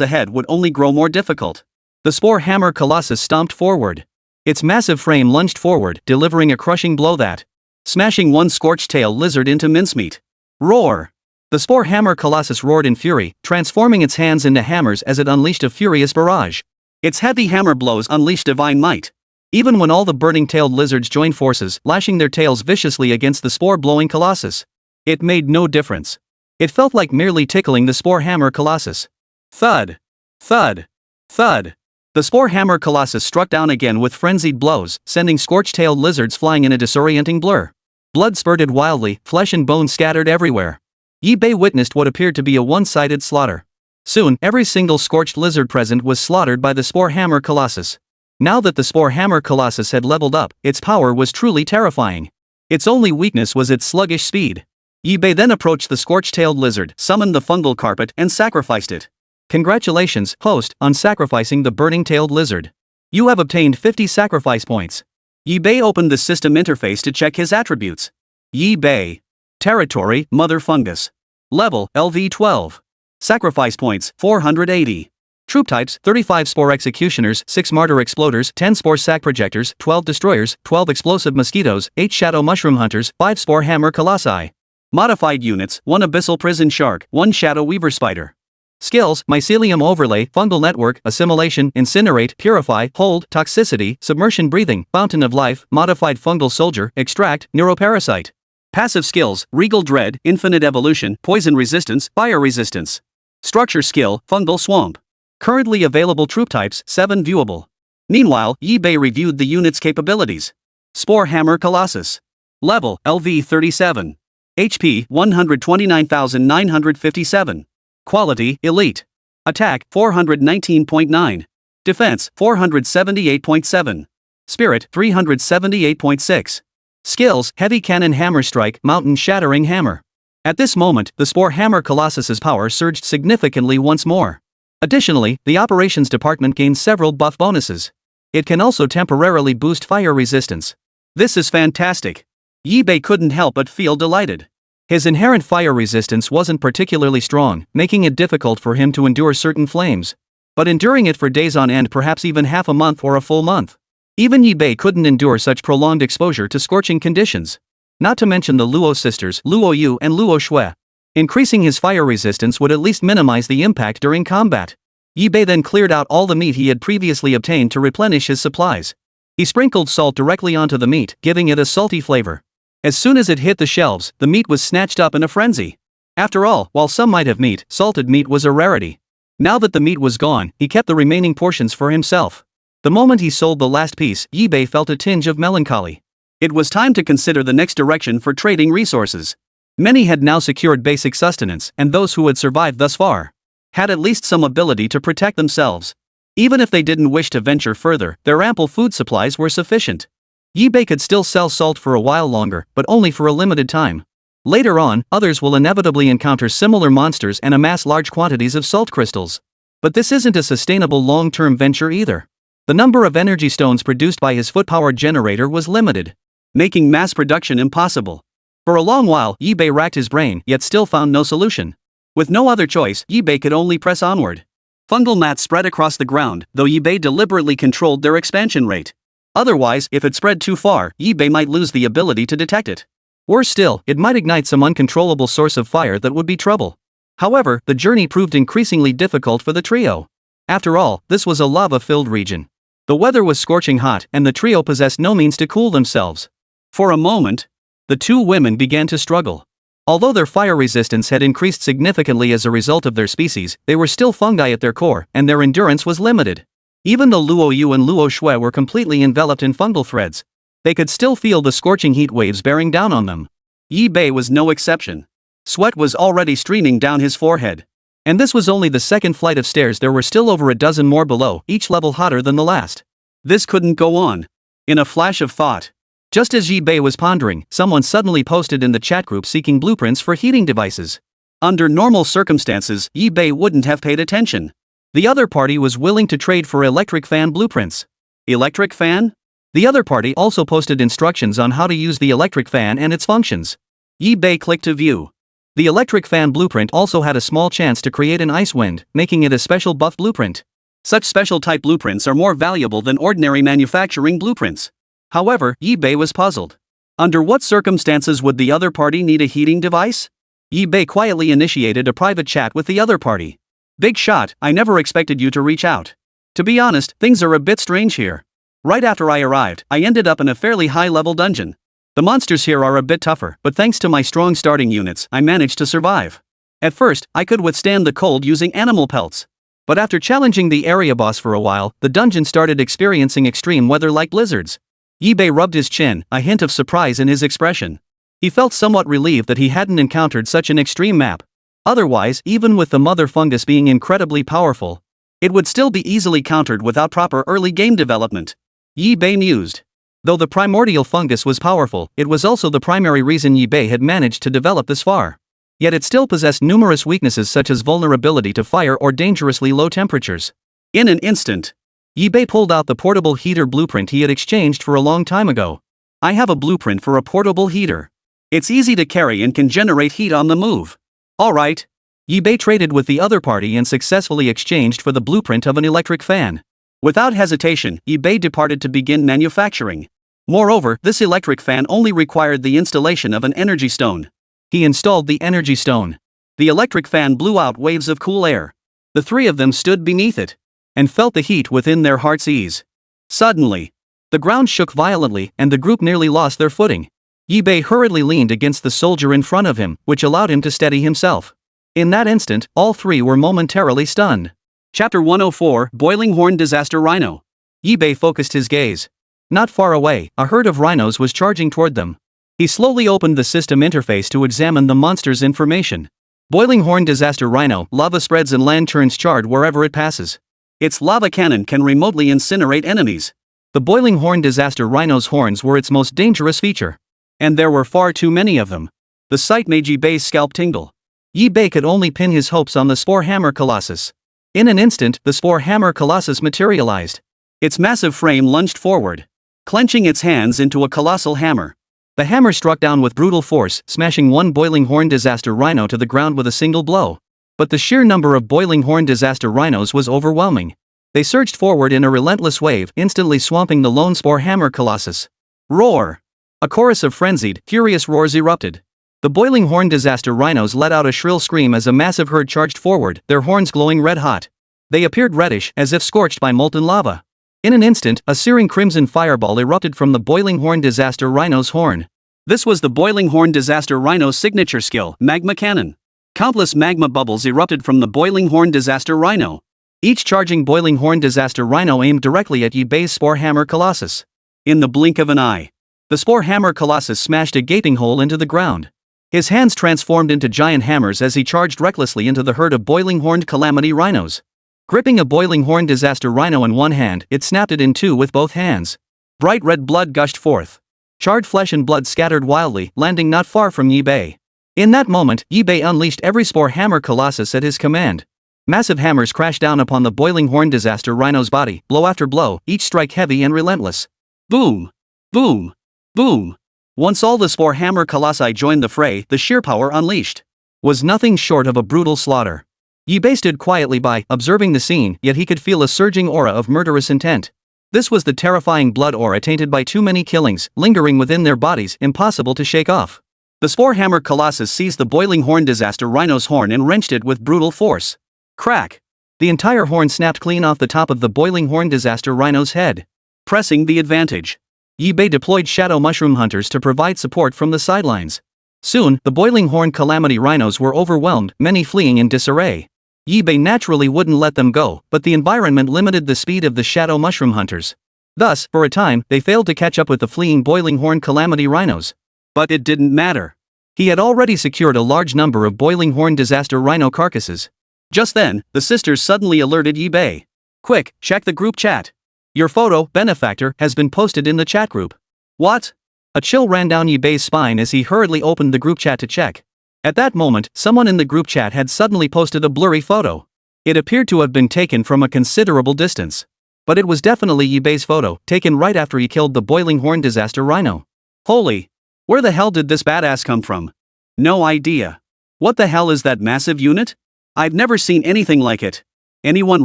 ahead would only grow more difficult. The Spore Hammer Colossus stomped forward. Its massive frame lunged forward, delivering a crushing blow that smashing one scorched-tail lizard into mincemeat. Roar! The Spore Hammer Colossus roared in fury, transforming its hands into hammers as it unleashed a furious barrage. Its heavy hammer blows unleashed divine might. Even when all the burning-tailed lizards joined forces, lashing their tails viciously against the spore-blowing colossus, it made no difference. It felt like merely tickling the Spore Hammer Colossus. Thud! Thud! Thud! The Spore Hammer Colossus struck down again with frenzied blows, sending scorch-tailed lizards flying in a disorienting blur. Blood spurted wildly, flesh and bone scattered everywhere. Yibei witnessed what appeared to be a one-sided slaughter. Soon, every single scorched lizard present was slaughtered by the Spore Hammer Colossus. Now that the Spore Hammer Colossus had leveled up, its power was truly terrifying. Its only weakness was its sluggish speed. Yibei then approached the scorch-tailed lizard, summoned the fungal carpet, and sacrificed it. Congratulations, host, on sacrificing the burning-tailed lizard. You have obtained 50 sacrifice points. Yibei opened the system interface to check his attributes. Yibei. Territory, Mother Fungus. Level, LV12. Sacrifice points, 480. Troop types, 35 Spore Executioners, 6 Martyr Exploders, 10 Spore Sac Projectors, 12 Destroyers, 12 Explosive Mosquitoes, 8 Shadow Mushroom Hunters, 5 Spore Hammer Colossi. Modified units, 1 Abyssal Prison Shark, 1 Shadow Weaver Spider. Skills, Mycelium Overlay, Fungal Network, Assimilation, Incinerate, Purify, Hold, Toxicity, Submersion Breathing, Fountain of Life, Modified Fungal Soldier, Extract, Neuroparasite. Passive skills, Regal Dread, Infinite Evolution, Poison Resistance, Fire Resistance. Structure skill, Fungal Swamp. Currently available troop types, 7 viewable. Meanwhile, Yibei reviewed the unit's capabilities. Spore Hammer Colossus. Level, LV37. HP, 129,957. Quality, Elite. Attack, 419.9. Defense, 478.7. Spirit, 378.6. Skills, Heavy Cannon Hammer Strike, Mountain Shattering Hammer. At this moment, the Spore Hammer Colossus's power surged significantly once more. Additionally, the operations department gained several buff bonuses. It can also temporarily boost fire resistance. This is fantastic. Yibei couldn't help but feel delighted. His inherent fire resistance wasn't particularly strong, making it difficult for him to endure certain flames. But enduring it for days on end, perhaps even half a month or a full month. Even Yibei couldn't endure such prolonged exposure to scorching conditions. Not to mention the Luo sisters, Luo Yu and Luo Shui. Increasing his fire resistance would at least minimize the impact during combat. Yibei then cleared out all the meat he had previously obtained to replenish his supplies. He sprinkled salt directly onto the meat, giving it a salty flavor. As soon as it hit the shelves, the meat was snatched up in a frenzy. After all, while some might have meat, salted meat was a rarity. Now that the meat was gone, he kept the remaining portions for himself. The moment he sold the last piece, Yibei felt a tinge of melancholy. It was time to consider the next direction for trading resources. Many had now secured basic sustenance, and those who had survived thus far had at least some ability to protect themselves. Even if they didn't wish to venture further, their ample food supplies were sufficient. Yibei could still sell salt for a while longer, but only for a limited time. Later on, others will inevitably encounter similar monsters and amass large quantities of salt crystals. But this isn't a sustainable long-term venture either. The number of energy stones produced by his foot-powered generator was limited, making mass production impossible. For a long while, Yibei racked his brain, yet still found no solution. With no other choice, Yibei could only press onward. Fungal mats spread across the ground, though Yibei deliberately controlled their expansion rate. Otherwise, if it spread too far, Yibei might lose the ability to detect it. Worse still, it might ignite some uncontrollable source of fire that would be trouble. However, the journey proved increasingly difficult for the trio. After all, this was a lava-filled region. The weather was scorching hot, and the trio possessed no means to cool themselves. For a moment, the two women began to struggle. Although their fire resistance had increased significantly as a result of their species, they were still fungi at their core, and their endurance was limited. Even though Luo Yu and Luo Shui were completely enveloped in fungal threads, they could still feel the scorching heat waves bearing down on them. Yibei was no exception. Sweat was already streaming down his forehead. And this was only the second flight of stairs. There were still over a dozen more below, each level hotter than the last. This couldn't go on. In a flash of thought, just as Yibei was pondering, someone suddenly posted in the chat group seeking blueprints for heating devices. Under normal circumstances, Yibei wouldn't have paid attention. The other party was willing to trade for electric fan blueprints. Electric fan? The other party also posted instructions on how to use the electric fan and its functions. Yibei clicked to view. The electric fan blueprint also had a small chance to create an ice wind, making it a special buff blueprint. Such special type blueprints are more valuable than ordinary manufacturing blueprints. However, Yibei was puzzled. Under what circumstances would the other party need a heating device? Yibei quietly initiated a private chat with the other party. Big shot, I never expected you to reach out. To be honest, things are a bit strange here. Right after I arrived, I ended up in a fairly high-level dungeon. The monsters here are a bit tougher, but thanks to my strong starting units, I managed to survive. At first, I could withstand the cold using animal pelts. But after challenging the area boss for a while, the dungeon started experiencing extreme weather like blizzards. Yibei rubbed his chin, a hint of surprise in his expression. He felt somewhat relieved that he hadn't encountered such an extreme map. Otherwise, even with the mother fungus being incredibly powerful, it would still be easily countered without proper early game development. Yibei mused. Though the primordial fungus was powerful, it was also the primary reason Yibei had managed to develop this far. Yet it still possessed numerous weaknesses such as vulnerability to fire or dangerously low temperatures. In an instant, Yibei pulled out the portable heater blueprint he had exchanged for a long time ago. I have a blueprint for a portable heater. It's easy to carry and can generate heat on the move. Alright. Yibei traded with the other party and successfully exchanged for the blueprint of an electric fan. Without hesitation, Yibei departed to begin manufacturing. Moreover, this electric fan only required the installation of an energy stone. He installed the energy stone. The electric fan blew out waves of cool air. The three of them stood beneath it and felt the heat within their heart's ease. Suddenly, the ground shook violently and the group nearly lost their footing. Yibei hurriedly leaned against the soldier in front of him, which allowed him to steady himself. In that instant, all three were momentarily stunned. Chapter 104, Boiling Horn Disaster Rhino. Yibei focused his gaze. Not far away, a herd of rhinos was charging toward them. He slowly opened the system interface to examine the monster's information. Boiling Horn Disaster Rhino, lava spreads and land turns charred wherever it passes. Its lava cannon can remotely incinerate enemies. The Boiling Horn Disaster Rhino's horns were its most dangerous feature. And there were far too many of them. The sight made Yibei's scalp tingle. Yibei could only pin his hopes on the Spore Hammer Colossus. In an instant, the Spore Hammer Colossus materialized. Its massive frame lunged forward, clenching its hands into a colossal hammer. The hammer struck down with brutal force, smashing one Boiling Horn Disaster Rhino to the ground with a single blow. But the sheer number of Boiling Horn Disaster Rhinos was overwhelming. They surged forward in a relentless wave, instantly swamping the lone Spore Hammer Colossus. Roar! A chorus of frenzied, furious roars erupted. The Boiling Horn Disaster Rhinos let out a shrill scream as a massive herd charged forward, their horns glowing red-hot. They appeared reddish, as if scorched by molten lava. In an instant, a searing crimson fireball erupted from the Boiling Horn Disaster Rhino's horn. This was the Boiling Horn Disaster Rhino's signature skill, Magma Cannon. Countless magma bubbles erupted from the Boiling Horn Disaster Rhino. Each charging Boiling Horn Disaster Rhino aimed directly at Yibei's Spore Hammer Colossus. In the blink of an eye, the Spore Hammer Colossus smashed a gaping hole into the ground. His hands transformed into giant hammers as he charged recklessly into the herd of Boiling Horned Calamity Rhinos. Gripping a Boiling Horn Disaster Rhino in one hand, it snapped it in two with both hands. Bright red blood gushed forth. Charred flesh and blood scattered wildly, landing not far from Yibei. In that moment, Yibei unleashed every Spore Hammer Colossus at his command. Massive hammers crashed down upon the Boiling Horn Disaster Rhino's body, blow after blow, each strike heavy and relentless. Boom! Boom! Boom! Once all the Spore Hammer Colossi joined the fray, the sheer power unleashed was nothing short of a brutal slaughter. Yibei stood quietly by, observing the scene, yet he could feel a surging aura of murderous intent. This was the terrifying blood aura tainted by too many killings, lingering within their bodies, impossible to shake off. The Spore Hammer Colossus seized the Boiling Horn Disaster Rhino's horn and wrenched it with brutal force. Crack! The entire horn snapped clean off the top of the Boiling Horn Disaster Rhino's head. Pressing the advantage, Yibei deployed Shadow Mushroom Hunters to provide support from the sidelines. Soon, the Boiling Horn Calamity Rhinos were overwhelmed, many fleeing in disarray. Yibei naturally wouldn't let them go, but the environment limited the speed of the Shadow Mushroom Hunters. Thus, for a time, they failed to catch up with the fleeing Boiling Horn Calamity Rhinos. But it didn't matter. He had already secured a large number of Boiling Horn Disaster Rhino carcasses. Just then, the sisters suddenly alerted Yibei. Quick, check the group chat. Your photo, benefactor, has been posted in the chat group. What? A chill ran down Yibei's spine as he hurriedly opened the group chat to check. At that moment, someone in the group chat had suddenly posted a blurry photo. It appeared to have been taken from a considerable distance. But it was definitely Yibei's photo, taken right after he killed the Boiling Horn Disaster Rhino. Holy! Where the hell did this badass come from? No idea. What the hell is that massive unit? I've never seen anything like it. Anyone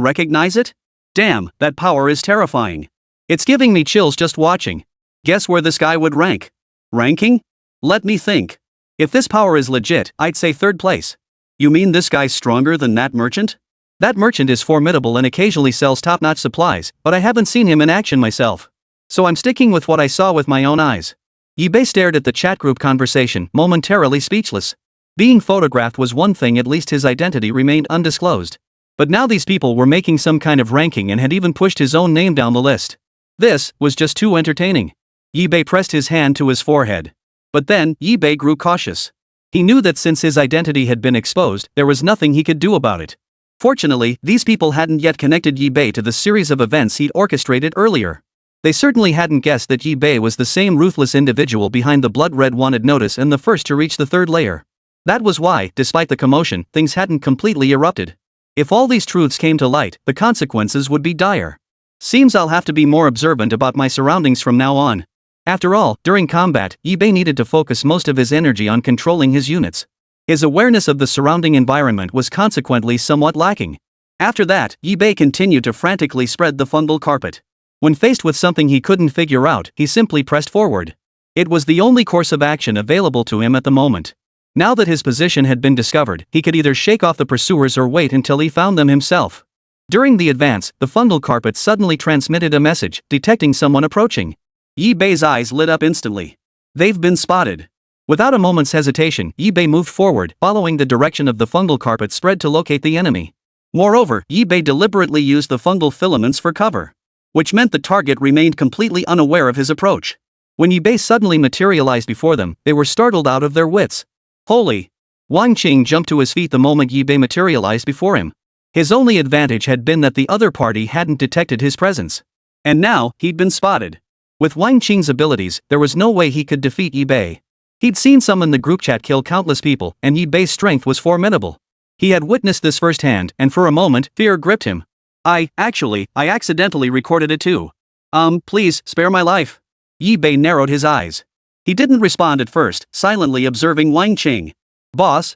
recognize it? Damn, that power is terrifying. It's giving me chills just watching. Guess where this guy would rank? Ranking? Let me think. If this power is legit, I'd say third place. You mean this guy's stronger than that merchant? That merchant is formidable and occasionally sells top-notch supplies, but I haven't seen him in action myself. So I'm sticking with what I saw with my own eyes. Yibei stared at the chat group conversation, momentarily speechless. Being photographed was one thing, at least his identity remained undisclosed. But now these people were making some kind of ranking and had even pushed his own name down the list. This was just too entertaining. Yibei pressed his hand to his forehead. But then, Yibei grew cautious. He knew that since his identity had been exposed, there was nothing he could do about it. Fortunately, these people hadn't yet connected Yibei to the series of events he'd orchestrated earlier. They certainly hadn't guessed that Yibei was the same ruthless individual behind the blood-red wanted notice and the first to reach the third layer. That was why, despite the commotion, things hadn't completely erupted. If all these truths came to light, the consequences would be dire. Seems I'll have to be more observant about my surroundings from now on. After all, during combat, Yibei needed to focus most of his energy on controlling his units. His awareness of the surrounding environment was consequently somewhat lacking. After that, Yibei continued to frantically spread the fungal carpet. When faced with something he couldn't figure out, he simply pressed forward. It was the only course of action available to him at the moment. Now that his position had been discovered, he could either shake off the pursuers or wait until he found them himself. During the advance, the fungal carpet suddenly transmitted a message, detecting someone approaching. Yibei's eyes lit up instantly. They've been spotted. Without a moment's hesitation, Yibei moved forward, following the direction of the fungal carpet spread to locate the enemy. Moreover, Yibei deliberately used the fungal filaments for cover, which meant the target remained completely unaware of his approach. When Yibei suddenly materialized before them, they were startled out of their wits. Holy! Wang Qing jumped to his feet the moment Yibei materialized before him. His only advantage had been that the other party hadn't detected his presence. And now, he'd been spotted. With Wang Qing's abilities, there was no way he could defeat Yibei. He'd seen some in the group chat kill countless people, and Yibei's strength was formidable. He had witnessed this firsthand, and for a moment, fear gripped him. I accidentally recorded it too. Please, spare my life. Yibei narrowed his eyes. He didn't respond at first, silently observing Wang Qing. Boss.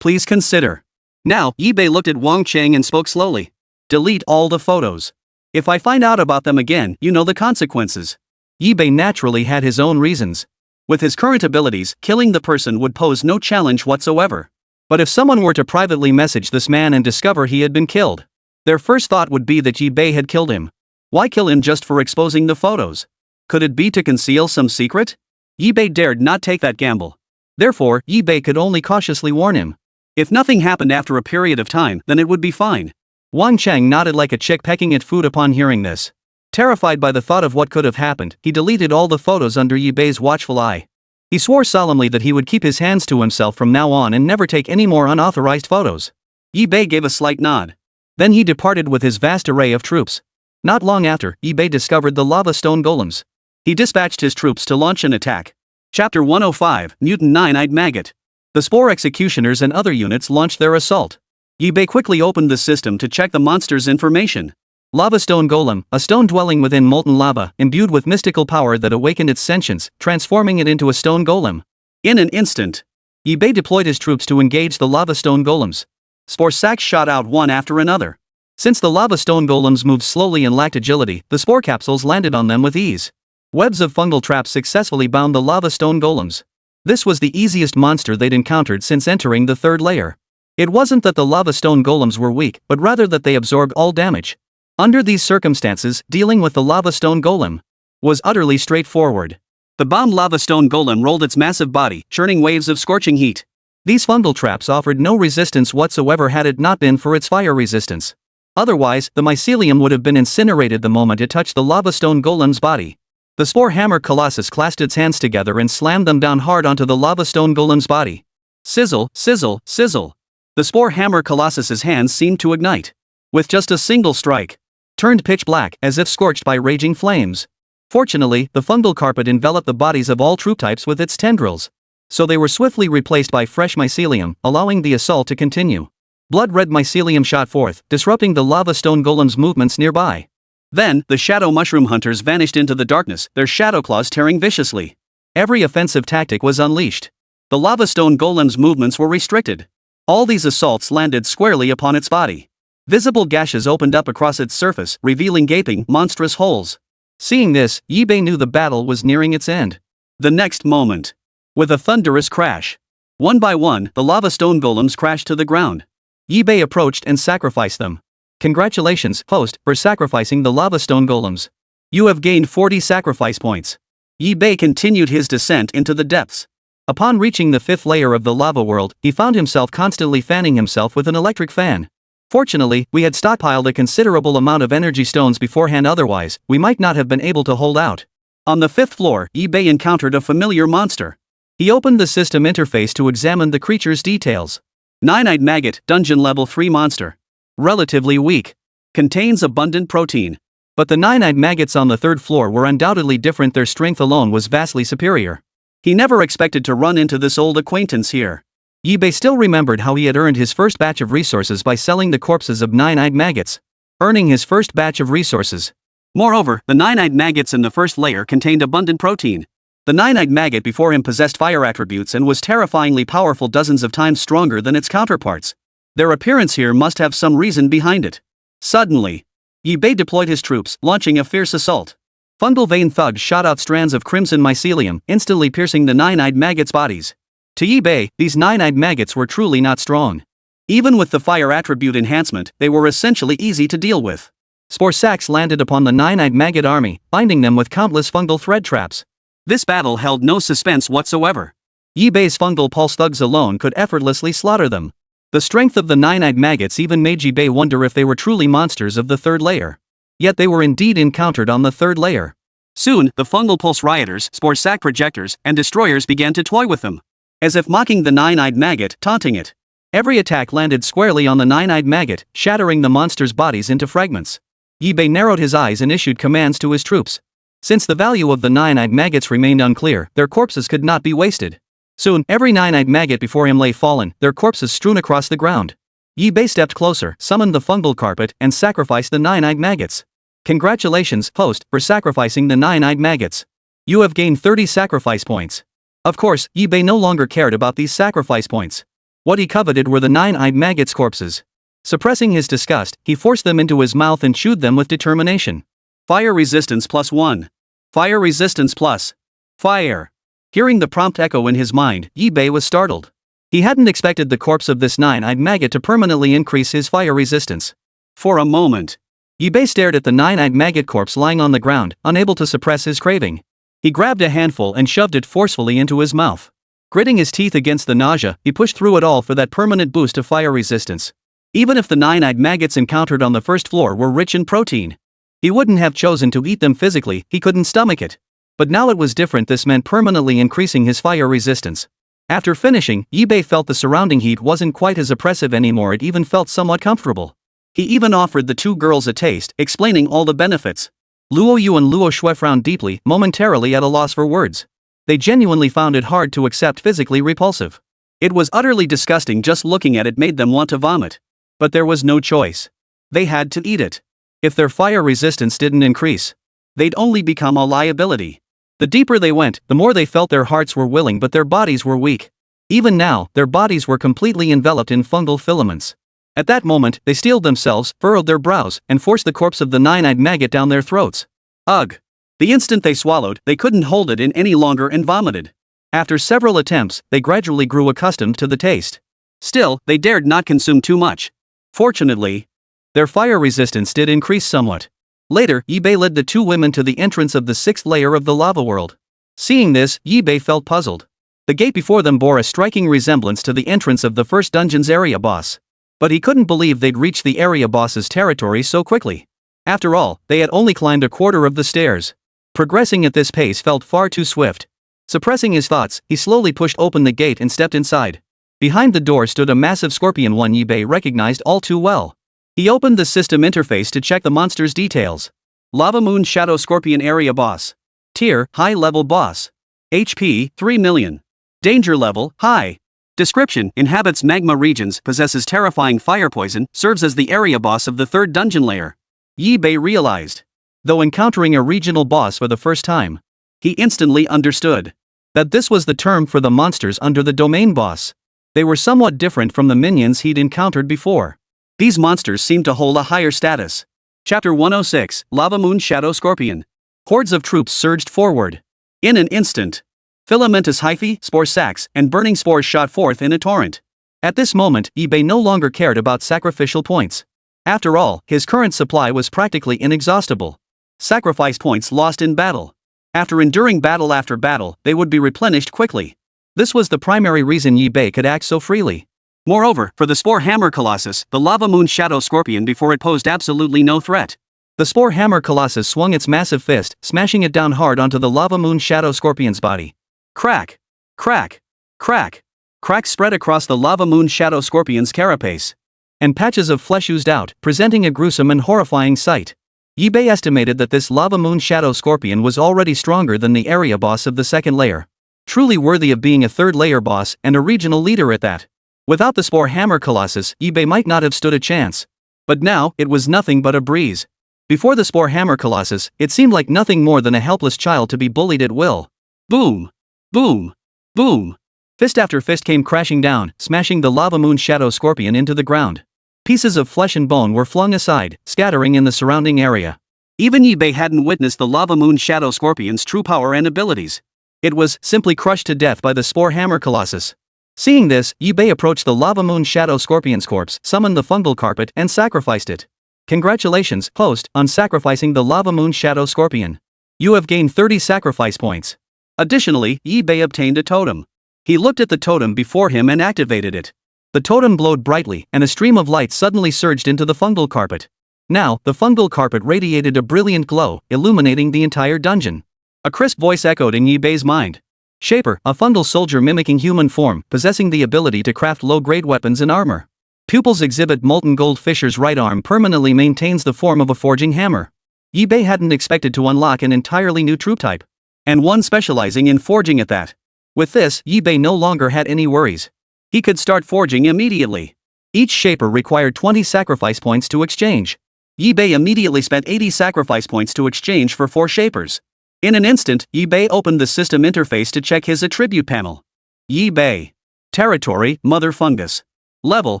Please consider. Now, Yibei looked at Wang Qing and spoke slowly. Delete all the photos. If I find out about them again, you know the consequences. Yibei naturally had his own reasons. With his current abilities, killing the person would pose no challenge whatsoever. But if someone were to privately message this man and discover he had been killed, their first thought would be that Yibei had killed him. Why kill him just for exposing the photos? Could it be to conceal some secret? Yibei dared not take that gamble. Therefore, Yibei could only cautiously warn him. If nothing happened after a period of time, then it would be fine. Wang Cheng nodded like a chick pecking at food upon hearing this. Terrified by the thought of what could have happened, he deleted all the photos under Yi Bei's watchful eye. He swore solemnly that he would keep his hands to himself from now on and never take any more unauthorized photos. Yi Bei gave a slight nod. Then he departed with his vast array of troops. Not long after, Yi Bei discovered the lava stone golems. He dispatched his troops to launch an attack. Chapter 105, Mutant Nine-Eyed Maggot. The Spore Executioners and other units launched their assault. Yi Bei quickly opened the system to check the monster's information. Lava stone golem, a stone dwelling within molten lava, imbued with mystical power that awakened its sentience, transforming it into a stone golem. In an instant, Yi Bei deployed his troops to engage the lava stone golems. Spore sacs shot out one after another. Since the lava stone golems moved slowly and lacked agility, the spore capsules landed on them with ease. Webs of fungal traps successfully bound the lava stone golems. This was the easiest monster they'd encountered since entering the third layer. It wasn't that the lava stone golems were weak, but rather that they absorbed all damage. Under these circumstances, dealing with the lava stone golem was utterly straightforward. The bombed lava stone golem rolled its massive body, churning waves of scorching heat. These fungal traps offered no resistance whatsoever had it not been for its fire resistance. Otherwise, the mycelium would have been incinerated the moment it touched the lava stone golem's body. The spore hammer colossus clasped its hands together and slammed them down hard onto the lava stone golem's body. Sizzle, sizzle, sizzle. The spore hammer colossus's hands seemed to ignite. With just a single strike, turned pitch black, as if scorched by raging flames. Fortunately, the fungal carpet enveloped the bodies of all troop types with its tendrils. So they were swiftly replaced by fresh mycelium, allowing the assault to continue. Blood-red mycelium shot forth, disrupting the lava stone golem's movements nearby. Then, the shadow mushroom hunters vanished into the darkness, their shadow claws tearing viciously. Every offensive tactic was unleashed. The lava stone golem's movements were restricted. All these assaults landed squarely upon its body. Visible gashes opened up across its surface, revealing gaping, monstrous holes. Seeing this, Yi Bei knew the battle was nearing its end. The next moment, with a thunderous crash, one by one, the lava stone golems crashed to the ground. Yi Bei approached and sacrificed them. Congratulations, host, for sacrificing the lava stone golems. You have gained 40 sacrifice points. Yi Bei continued his descent into the depths. Upon reaching the 5th layer of the lava world, he found himself constantly fanning himself with an electric fan. Fortunately, we had stockpiled a considerable amount of energy stones beforehand, otherwise, we might not have been able to hold out. On the 5th floor, Yi Bei encountered a familiar monster. He opened the system interface to examine the creature's details. Nine-Eyed Maggot, Dungeon Level 3 monster. Relatively weak. Contains abundant protein. But the nine-eyed maggots on the 3rd floor were undoubtedly different, their strength alone was vastly superior. He never expected to run into this old acquaintance here. Yi Bei still remembered how he had earned his first batch of resources by selling the corpses of nine-eyed maggots. Earning his first batch of resources. Moreover, the nine-eyed maggots in the 1st layer contained abundant protein. The nine-eyed maggot before him possessed fire attributes and was terrifyingly powerful, dozens of times stronger than its counterparts. Their appearance here must have some reason behind it. Suddenly, Yi Bei deployed his troops, launching a fierce assault. Fungal vein thugs shot out strands of crimson mycelium, instantly piercing the nine-eyed maggots' bodies. To Yi Bei, these nine-eyed maggots were truly not strong. Even with the fire attribute enhancement, they were essentially easy to deal with. Spore sacs landed upon the nine-eyed maggot army, binding them with countless fungal thread traps. This battle held no suspense whatsoever. Yi Bei's fungal pulse thugs alone could effortlessly slaughter them. The strength of the nine-eyed maggots even made Yi Bei wonder if they were truly monsters of the 3rd layer. Yet they were indeed encountered on the 3rd layer. Soon, the fungal pulse rioters, spore sac projectors, and destroyers began to toy with them. As if mocking the nine-eyed maggot, taunting it. Every attack landed squarely on the nine-eyed maggot, shattering the monster's bodies into fragments. Yi Bei narrowed his eyes and issued commands to his troops. Since the value of the nine-eyed maggots remained unclear, their corpses could not be wasted. Soon, every nine-eyed maggot before him lay fallen, their corpses strewn across the ground. Yi Bei stepped closer, summoned the fungal carpet, and sacrificed the nine-eyed maggots. Congratulations, host, for sacrificing the nine-eyed maggots. You have gained 30 sacrifice points. Of course, Yi Bei no longer cared about these sacrifice points. What he coveted were the nine-eyed maggots' corpses. Suppressing his disgust, he forced them into his mouth and chewed them with determination. Fire resistance +1. Fire resistance plus. Fire. Hearing the prompt echo in his mind, Yi Bei was startled. He hadn't expected the corpse of this nine-eyed maggot to permanently increase his fire resistance. For a moment, Yi Bei stared at the nine-eyed maggot corpse lying on the ground, unable to suppress his craving. He grabbed a handful and shoved it forcefully into his mouth. Gritting his teeth against the nausea, he pushed through it all for that permanent boost of fire resistance. Even if the 9-eyed maggots encountered on the first floor were rich in protein, he wouldn't have chosen to eat them physically, he couldn't stomach it. But now it was different, this meant permanently increasing his fire resistance. After finishing, Yibei felt the surrounding heat wasn't quite as oppressive anymore, it even felt somewhat comfortable. He even offered the two girls a taste, explaining all the benefits. Luo Yu and Luo Shui frowned deeply, momentarily at a loss for words. They genuinely found it hard to accept, physically repulsive. It was utterly disgusting, just looking at it made them want to vomit. But there was no choice. They had to eat it. If their fire resistance didn't increase, they'd only become a liability. The deeper they went, the more they felt their hearts were willing but their bodies were weak. Even now, their bodies were completely enveloped in fungal filaments. At that moment, they steeled themselves, furrowed their brows, and forced the corpse of the 9-eyed maggot down their throats. Ugh! The instant they swallowed, they couldn't hold it in any longer and vomited. After several attempts, they gradually grew accustomed to the taste. Still, they dared not consume too much. Fortunately, their fire resistance did increase somewhat. Later, Yibei led the two women to the entrance of the 6th layer of the lava world. Seeing this, Yibei felt puzzled. The gate before them bore a striking resemblance to the entrance of the first dungeon's area boss. But he couldn't believe they'd reached the area boss's territory so quickly. After all, they had only climbed a quarter of the stairs. Progressing at this pace felt far too swift. Suppressing his thoughts, he slowly pushed open the gate and stepped inside. Behind the door stood a massive scorpion, one Yibei recognized all too well. He opened the system interface to check the monster's details. Lava Moon Shadow Scorpion Area Boss. Tier, High Level Boss. HP, 3 million. Danger Level, High. Description: inhabits magma regions, possesses terrifying fire poison, serves as the area boss of the 3rd dungeon layer. Yibei realized. Though encountering a regional boss for the first time, he instantly understood that this was the term for the monsters under the domain boss. They were somewhat different from the minions he'd encountered before. These monsters seemed to hold a higher status. Chapter 106, Lava Moon Shadow Scorpion. Hordes of troops surged forward. In an instant, filamentous hyphae, spore sacs, and burning spores shot forth in a torrent. At this moment, Yibei no longer cared about sacrificial points. After all, his current supply was practically inexhaustible. Sacrifice points lost in battle. After enduring battle after battle, they would be replenished quickly. This was the primary reason Yibei could act so freely. Moreover, for the Spore Hammer Colossus, the Lava Moon Shadow Scorpion before it posed absolutely no threat. The Spore Hammer Colossus swung its massive fist, smashing it down hard onto the Lava Moon Shadow Scorpion's body. Crack! Crack! Crack! Cracks spread across the Lava Moon Shadow Scorpion's carapace, and patches of flesh oozed out, presenting a gruesome and horrifying sight. Yibei estimated that this Lava Moon Shadow Scorpion was already stronger than the area boss of the 2nd layer. Truly worthy of being a 3rd layer boss and a regional leader at that. Without the Spore Hammer Colossus, Yibei might not have stood a chance. But now, it was nothing but a breeze. Before the Spore Hammer Colossus, it seemed like nothing more than a helpless child to be bullied at will. Boom! Boom! Boom! Fist after fist came crashing down, smashing the Lava Moon Shadow Scorpion into the ground. Pieces of flesh and bone were flung aside, scattering in the surrounding area. Even Yibei hadn't witnessed the Lava Moon Shadow Scorpion's true power and abilities. It was simply crushed to death by the Spore Hammer Colossus. Seeing this, Yibei approached the Lava Moon Shadow Scorpion's corpse, summoned the fungal carpet, and sacrificed it. Congratulations, host, on sacrificing the Lava Moon Shadow Scorpion. You have gained 30 sacrifice points. Additionally, Yibei obtained a totem. He looked at the totem before him and activated it. The totem glowed brightly, and a stream of light suddenly surged into the fungal carpet. Now, the fungal carpet radiated a brilliant glow, illuminating the entire dungeon. A crisp voice echoed in Yibei's mind. Shaper, a fungal soldier mimicking human form, possessing the ability to craft low-grade weapons and armor. Pupils exhibit molten gold. Fisher's right arm permanently maintains the form of a forging hammer. Yibei hadn't expected to unlock an entirely new troop type, and one specializing in forging at that. With this, Yibei no longer had any worries. He could start forging immediately. Each shaper required 20 sacrifice points to exchange. Yibei immediately spent 80 sacrifice points to exchange for 4 shapers. In an instant, Yibei opened the system interface to check his attribute panel. Yibei. Territory, Mother Fungus. Level,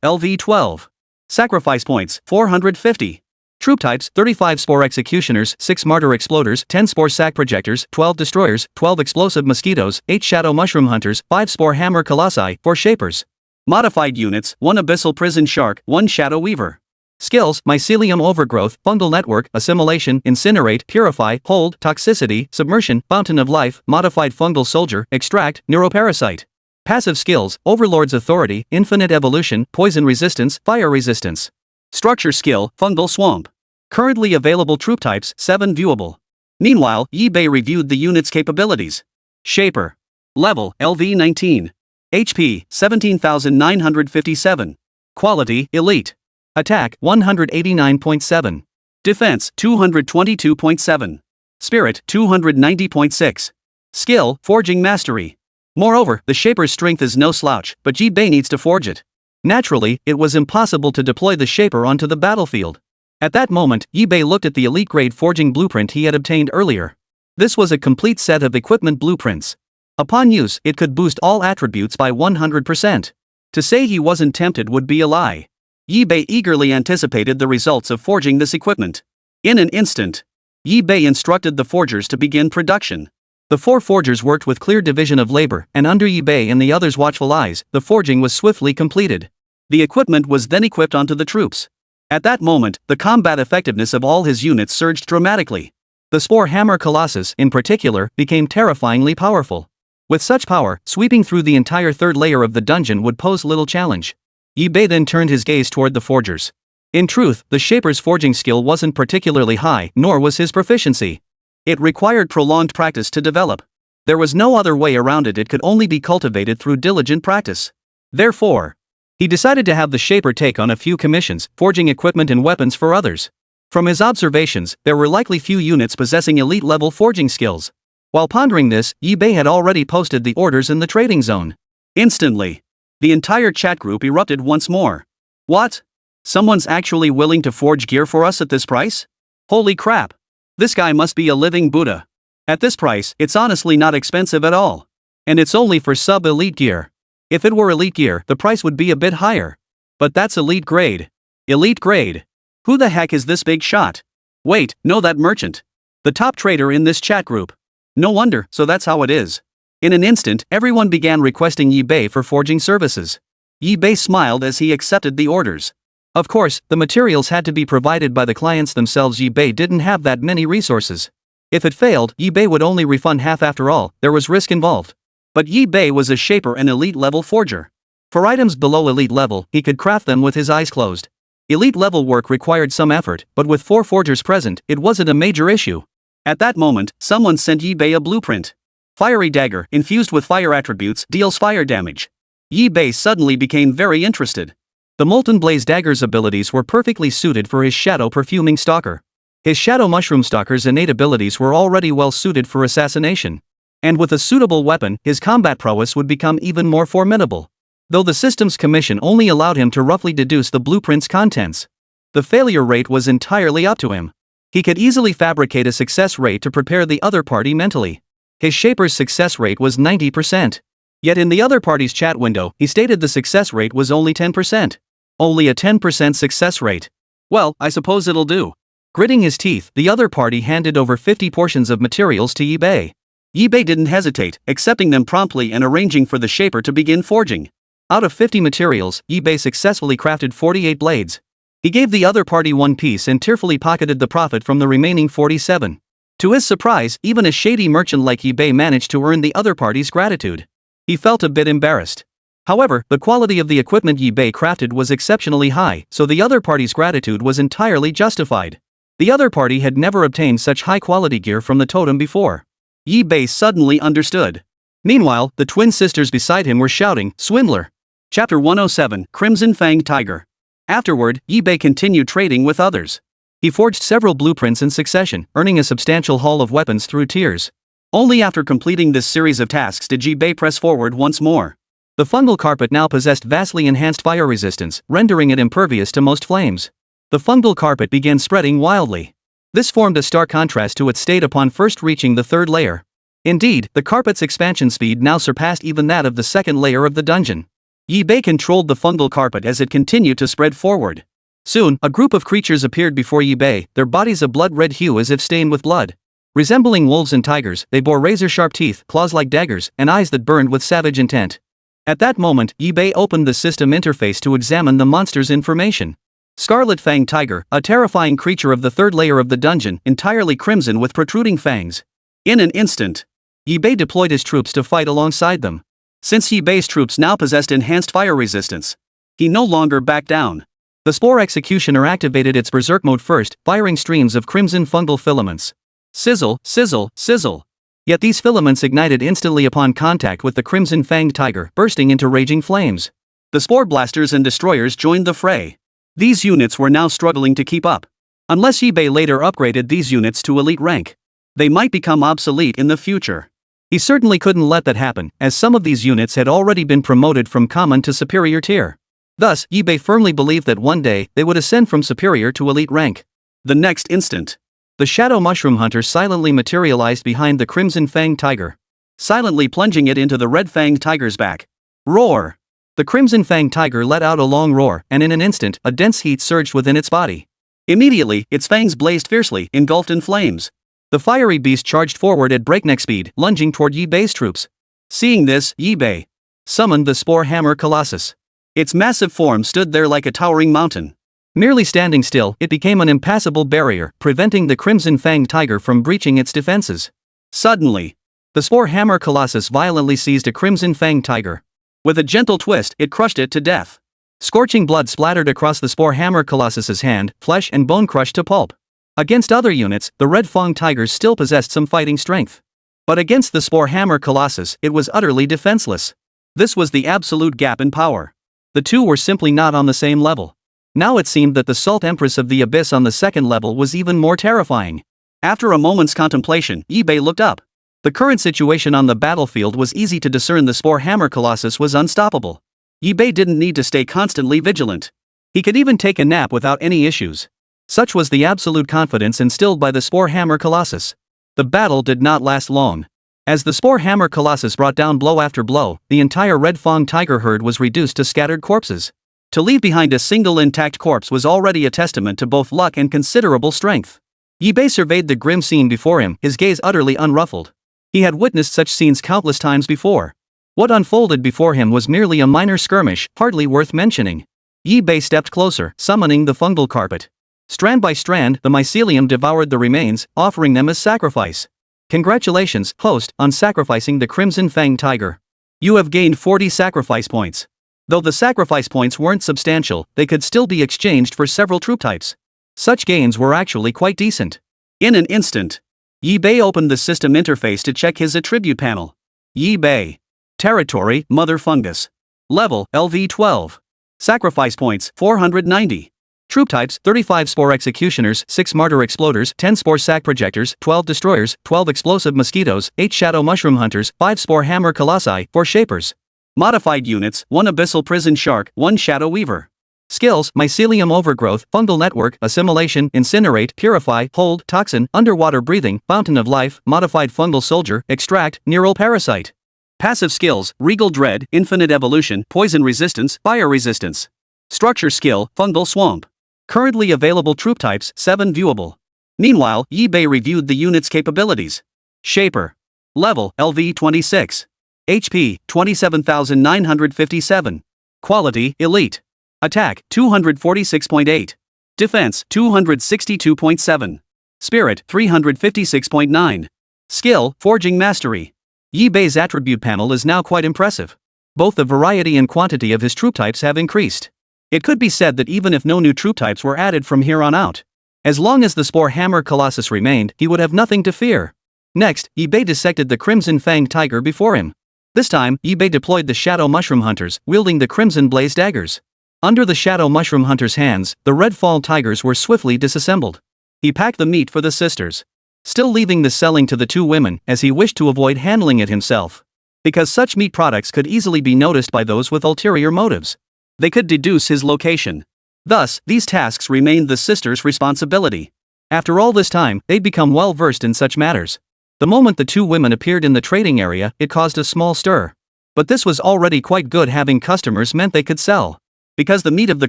LV12. Sacrifice points, 450. Troop types, 35 Spore Executioners, 6 Martyr Exploders, 10 Spore Sac Projectors, 12 Destroyers, 12 Explosive Mosquitoes, 8 Shadow Mushroom Hunters, 5 Spore Hammer Colossi, 4 Shapers. Modified units, 1 Abyssal Prison Shark, 1 Shadow Weaver. Skills, Mycelium Overgrowth, Fungal Network, Assimilation, Incinerate, Purify, Hold, Toxicity, Submersion, Fountain of Life, Modified Fungal Soldier, Extract, Neuroparasite. Passive skills: Overlord's Authority, Infinite Evolution, Poison Resistance, Fire Resistance. Structure skill: Fungal Swamp. Currently available troop types: 7 viewable. Meanwhile, Yi-Bei reviewed the unit's capabilities. Shaper. Level: LV 19. HP: 17,957. Quality: Elite. Attack: 189.7. Defense: 222.7. Spirit: 290.6. Skill: Forging Mastery. Moreover, the Shaper's strength is no slouch, but Yi-Bei needs to forge it. Naturally, it was impossible to deploy the Shaper onto the battlefield. At that moment, Yi-Bei looked at the elite-grade forging blueprint he had obtained earlier. This was a complete set of equipment blueprints. Upon use, it could boost all attributes by 100%. To say he wasn't tempted would be a lie. Yi-Bei eagerly anticipated the results of forging this equipment. In an instant, Yi-Bei instructed the forgers to begin production. The 4 forgers worked with clear division of labor, and under Yi-Bei and the others' watchful eyes, the forging was swiftly completed. The equipment was then equipped onto the troops. At that moment, the combat effectiveness of all his units surged dramatically. The Spore Hammer Colossus, in particular, became terrifyingly powerful. With such power, sweeping through the entire third layer of the dungeon would pose little challenge. Yi-Bei then turned his gaze toward the forgers. In truth, the Shaper's forging skill wasn't particularly high, nor was his proficiency. It required prolonged practice to develop. There was no other way around it could only be cultivated through diligent practice. Therefore, he decided to have the Shaper take on a few commissions, forging equipment and weapons for others. From his observations, there were likely few units possessing elite-level forging skills. While pondering this, Yi-Bei had already posted the orders in the trading zone. Instantly, the entire chat group erupted once more. What? Someone's actually willing to forge gear for us at this price? Holy crap! This guy must be a living Buddha. At this price, it's honestly not expensive at all. And it's only for sub-elite gear. If it were elite gear, the price would be a bit higher. But that's elite grade. Elite grade. Who the heck is this big shot? Wait, no, that merchant. The top trader in this chat group. No wonder, so that's how it is. In an instant, everyone began requesting Yi-Bei for forging services. Yi-Bei smiled as he accepted the orders. Of course, the materials had to be provided by the clients themselves. Yi-Bei didn't have that many resources. If it failed, Yi-Bei would only refund half. After all, there was risk involved. But Yi-Bei was a Shaper and elite-level forger. For items below elite level, he could craft them with his eyes closed. Elite-level work required some effort, but with 4 forgers present, it wasn't a major issue. At that moment, someone sent Yi-Bei a blueprint. Fiery dagger, infused with fire attributes, deals fire damage. Yi-Bei suddenly became very interested. The Molten Blaze dagger's abilities were perfectly suited for his Shadow Perfuming Stalker. His Shadow Mushroom Stalker's innate abilities were already well suited for assassination. And with a suitable weapon, his combat prowess would become even more formidable. Though the system's commission only allowed him to roughly deduce the blueprint's contents, the failure rate was entirely up to him. He could easily fabricate a success rate to prepare the other party mentally. His Shaper's success rate was 90%. Yet in the other party's chat window, he stated the success rate was only 10%. Only a 10% success rate. Well, I suppose it'll do. Gritting his teeth, the other party handed over 50 portions of materials to Yi-Bei. Yi-Bei didn't hesitate, accepting them promptly and arranging for the Shaper to begin forging. Out of 50 materials, Yi-Bei successfully crafted 48 blades. He gave the other party 1 piece and tearfully pocketed the profit from the remaining 47. To his surprise, even a shady merchant like Yi-Bei managed to earn the other party's gratitude. He felt a bit embarrassed. However, the quality of the equipment Yi-Bei crafted was exceptionally high, so the other party's gratitude was entirely justified. The other party had never obtained such high-quality gear from the totem before. Yi-Bei suddenly understood. Meanwhile, the twin sisters beside him were shouting, "Swindler!" Chapter 107, Crimson Fang Tiger. Afterward, Yi-Bei continued trading with others. He forged several blueprints in succession, earning a substantial haul of weapons through tiers. Only after completing this series of tasks did Yi-Bei press forward once more. The fungal carpet now possessed vastly enhanced fire resistance, rendering it impervious to most flames. The fungal carpet began spreading wildly. This formed a stark contrast to its state upon first reaching the third layer. Indeed, the carpet's expansion speed now surpassed even that of the second layer of the dungeon. Yi-Bei controlled the fungal carpet as it continued to spread forward. Soon, a group of creatures appeared before Yi-Bei, their bodies a blood-red hue as if stained with blood. Resembling wolves and tigers, they bore razor-sharp teeth, claws like daggers, and eyes that burned with savage intent. At that moment, Yi-Bei opened the system interface to examine the monster's information. Scarlet Fang Tiger, a terrifying creature of the third layer of the dungeon, entirely crimson with protruding fangs. In an instant, Yi-Bei deployed his troops to fight alongside them. Since Yibei's troops now possessed enhanced fire resistance, he no longer backed down. The Spore Executioner activated its berserk mode first, firing streams of crimson fungal filaments. Sizzle, sizzle, sizzle. Yet these filaments ignited instantly upon contact with the crimson fanged tiger, bursting into raging flames. The spore blasters and destroyers joined the fray. These units were now struggling to keep up. Unless Yibei later upgraded these units to elite rank, they might become obsolete in the future. He certainly couldn't let that happen, as some of these units had already been promoted from common to superior tier. Thus, Yibei firmly believed that one day they would ascend from superior to elite rank. The next instant, the shadow mushroom hunter silently materialized behind the crimson fanged tiger, silently plunging it into the red fanged tiger's back. Roar! The crimson fanged tiger let out a long roar, and in an instant, a dense heat surged within its body. Immediately, its fangs blazed fiercely, engulfed in flames. The fiery beast charged forward at breakneck speed, lunging toward Yibei's troops. Seeing this, Yibei summoned the Spore Hammer Colossus. Its massive form stood there like a towering mountain. Merely standing still, it became an impassable barrier, preventing the crimson fanged tiger from breaching its defenses. Suddenly, the Spore Hammer Colossus violently seized a crimson fanged tiger. With a gentle twist, it crushed it to death. Scorching blood splattered across the Spore Hammer Colossus's hand, flesh and bone crushed to pulp. Against other units, the red fanged tigers still possessed some fighting strength. But against the Spore Hammer Colossus, it was utterly defenseless. This was the absolute gap in power. The two were simply not on the same level. Now it seemed that the Salt Empress of the Abyss on the second level was even more terrifying. After a moment's contemplation, Yibei looked up. The current situation on the battlefield was easy to discern. The Spore Hammer Colossus was unstoppable. Yibei didn't need to stay constantly vigilant. He could even take a nap without any issues. Such was the absolute confidence instilled by the Spore Hammer Colossus. The battle did not last long. As the Spore Hammer Colossus brought down blow after blow, the entire red fanged tiger herd was reduced to scattered corpses. To leave behind a single intact corpse was already a testament to both luck and considerable strength. Yibei surveyed the grim scene before him, his gaze utterly unruffled. He had witnessed such scenes countless times before. What unfolded before him was merely a minor skirmish, hardly worth mentioning. Yibei stepped closer, summoning the fungal carpet. Strand by strand, the mycelium devoured the remains, offering them as sacrifice. Congratulations, host, on sacrificing the crimson fanged tiger. You have gained 40 sacrifice points. Though the sacrifice points weren't substantial, they could still be exchanged for several troop types. Such gains were actually quite decent. In an instant, Yibei opened the system interface to check his attribute panel. Yibei. Territory, Mother Fungus. Level, LV12. Sacrifice points, 490. Troop types, 35 Spore Executioners, 6 Martyr Exploders, 10 Spore Sac Projectors, 12 Destroyers, 12 Explosive Mosquitoes, 8 Shadow Mushroom Hunters, 5 Spore Hammer Colossi, 4 Shapers. Modified units, 1 Abyssal Prison Shark, 1 Shadow Weaver. Skills, Mycelium Overgrowth, Fungal Network, Assimilation, Incinerate, Purify, Hold, Toxin, Underwater Breathing, Fountain of Life, Modified Fungal Soldier, Extract, Neural Parasite. Passive skills, Regal Dread, Infinite Evolution, Poison Resistance, Fire Resistance. Structure skill, Fungal Swamp. Currently available troop types, 7 viewable. Meanwhile, Yibei reviewed the unit's capabilities. Shaper. Level, LV26. HP, 27,957. Quality, Elite. Attack, 246.8. Defense, 262.7. Spirit, 356.9. Skill, Forging Mastery. Yibei's attribute panel is now quite impressive. Both the variety and quantity of his troop types have increased. It could be said that even if no new troop types were added from here on out, as long as the Spore Hammer Colossus remained, he would have nothing to fear. Next, Yibei dissected the crimson fanged tiger before him. This time, Yibei deployed the Shadow Mushroom Hunters, wielding the crimson blaze daggers. Under the Shadow Mushroom Hunters' hands, the red fall tigers were swiftly disassembled. He packed the meat for the sisters, still leaving the selling to the two women, as he wished to avoid handling it himself. Because such meat products could easily be noticed by those with ulterior motives. They could deduce his location. Thus, these tasks remained the sisters' responsibility. After all this time, they'd become well versed in such matters. The moment the two women appeared in the trading area, it caused a small stir. But this was already quite good. Having customers meant they could sell. Because the meat of the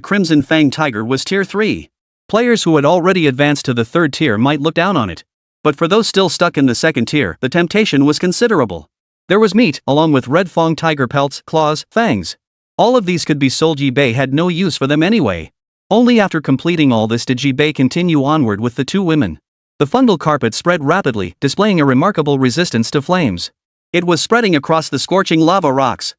Crimson Fang Tiger was Tier 3. Players who had already advanced to the 3rd tier might look down on it. But for those still stuck in the 2nd tier, the temptation was considerable. There was meat, along with red fang tiger pelts, claws, fangs. All of these could be sold. Yibei had no use for them anyway. Only after completing all this did Yibei continue onward with the two women. The fungal carpet spread rapidly, displaying a remarkable resistance to flames. It was spreading across the scorching lava rocks.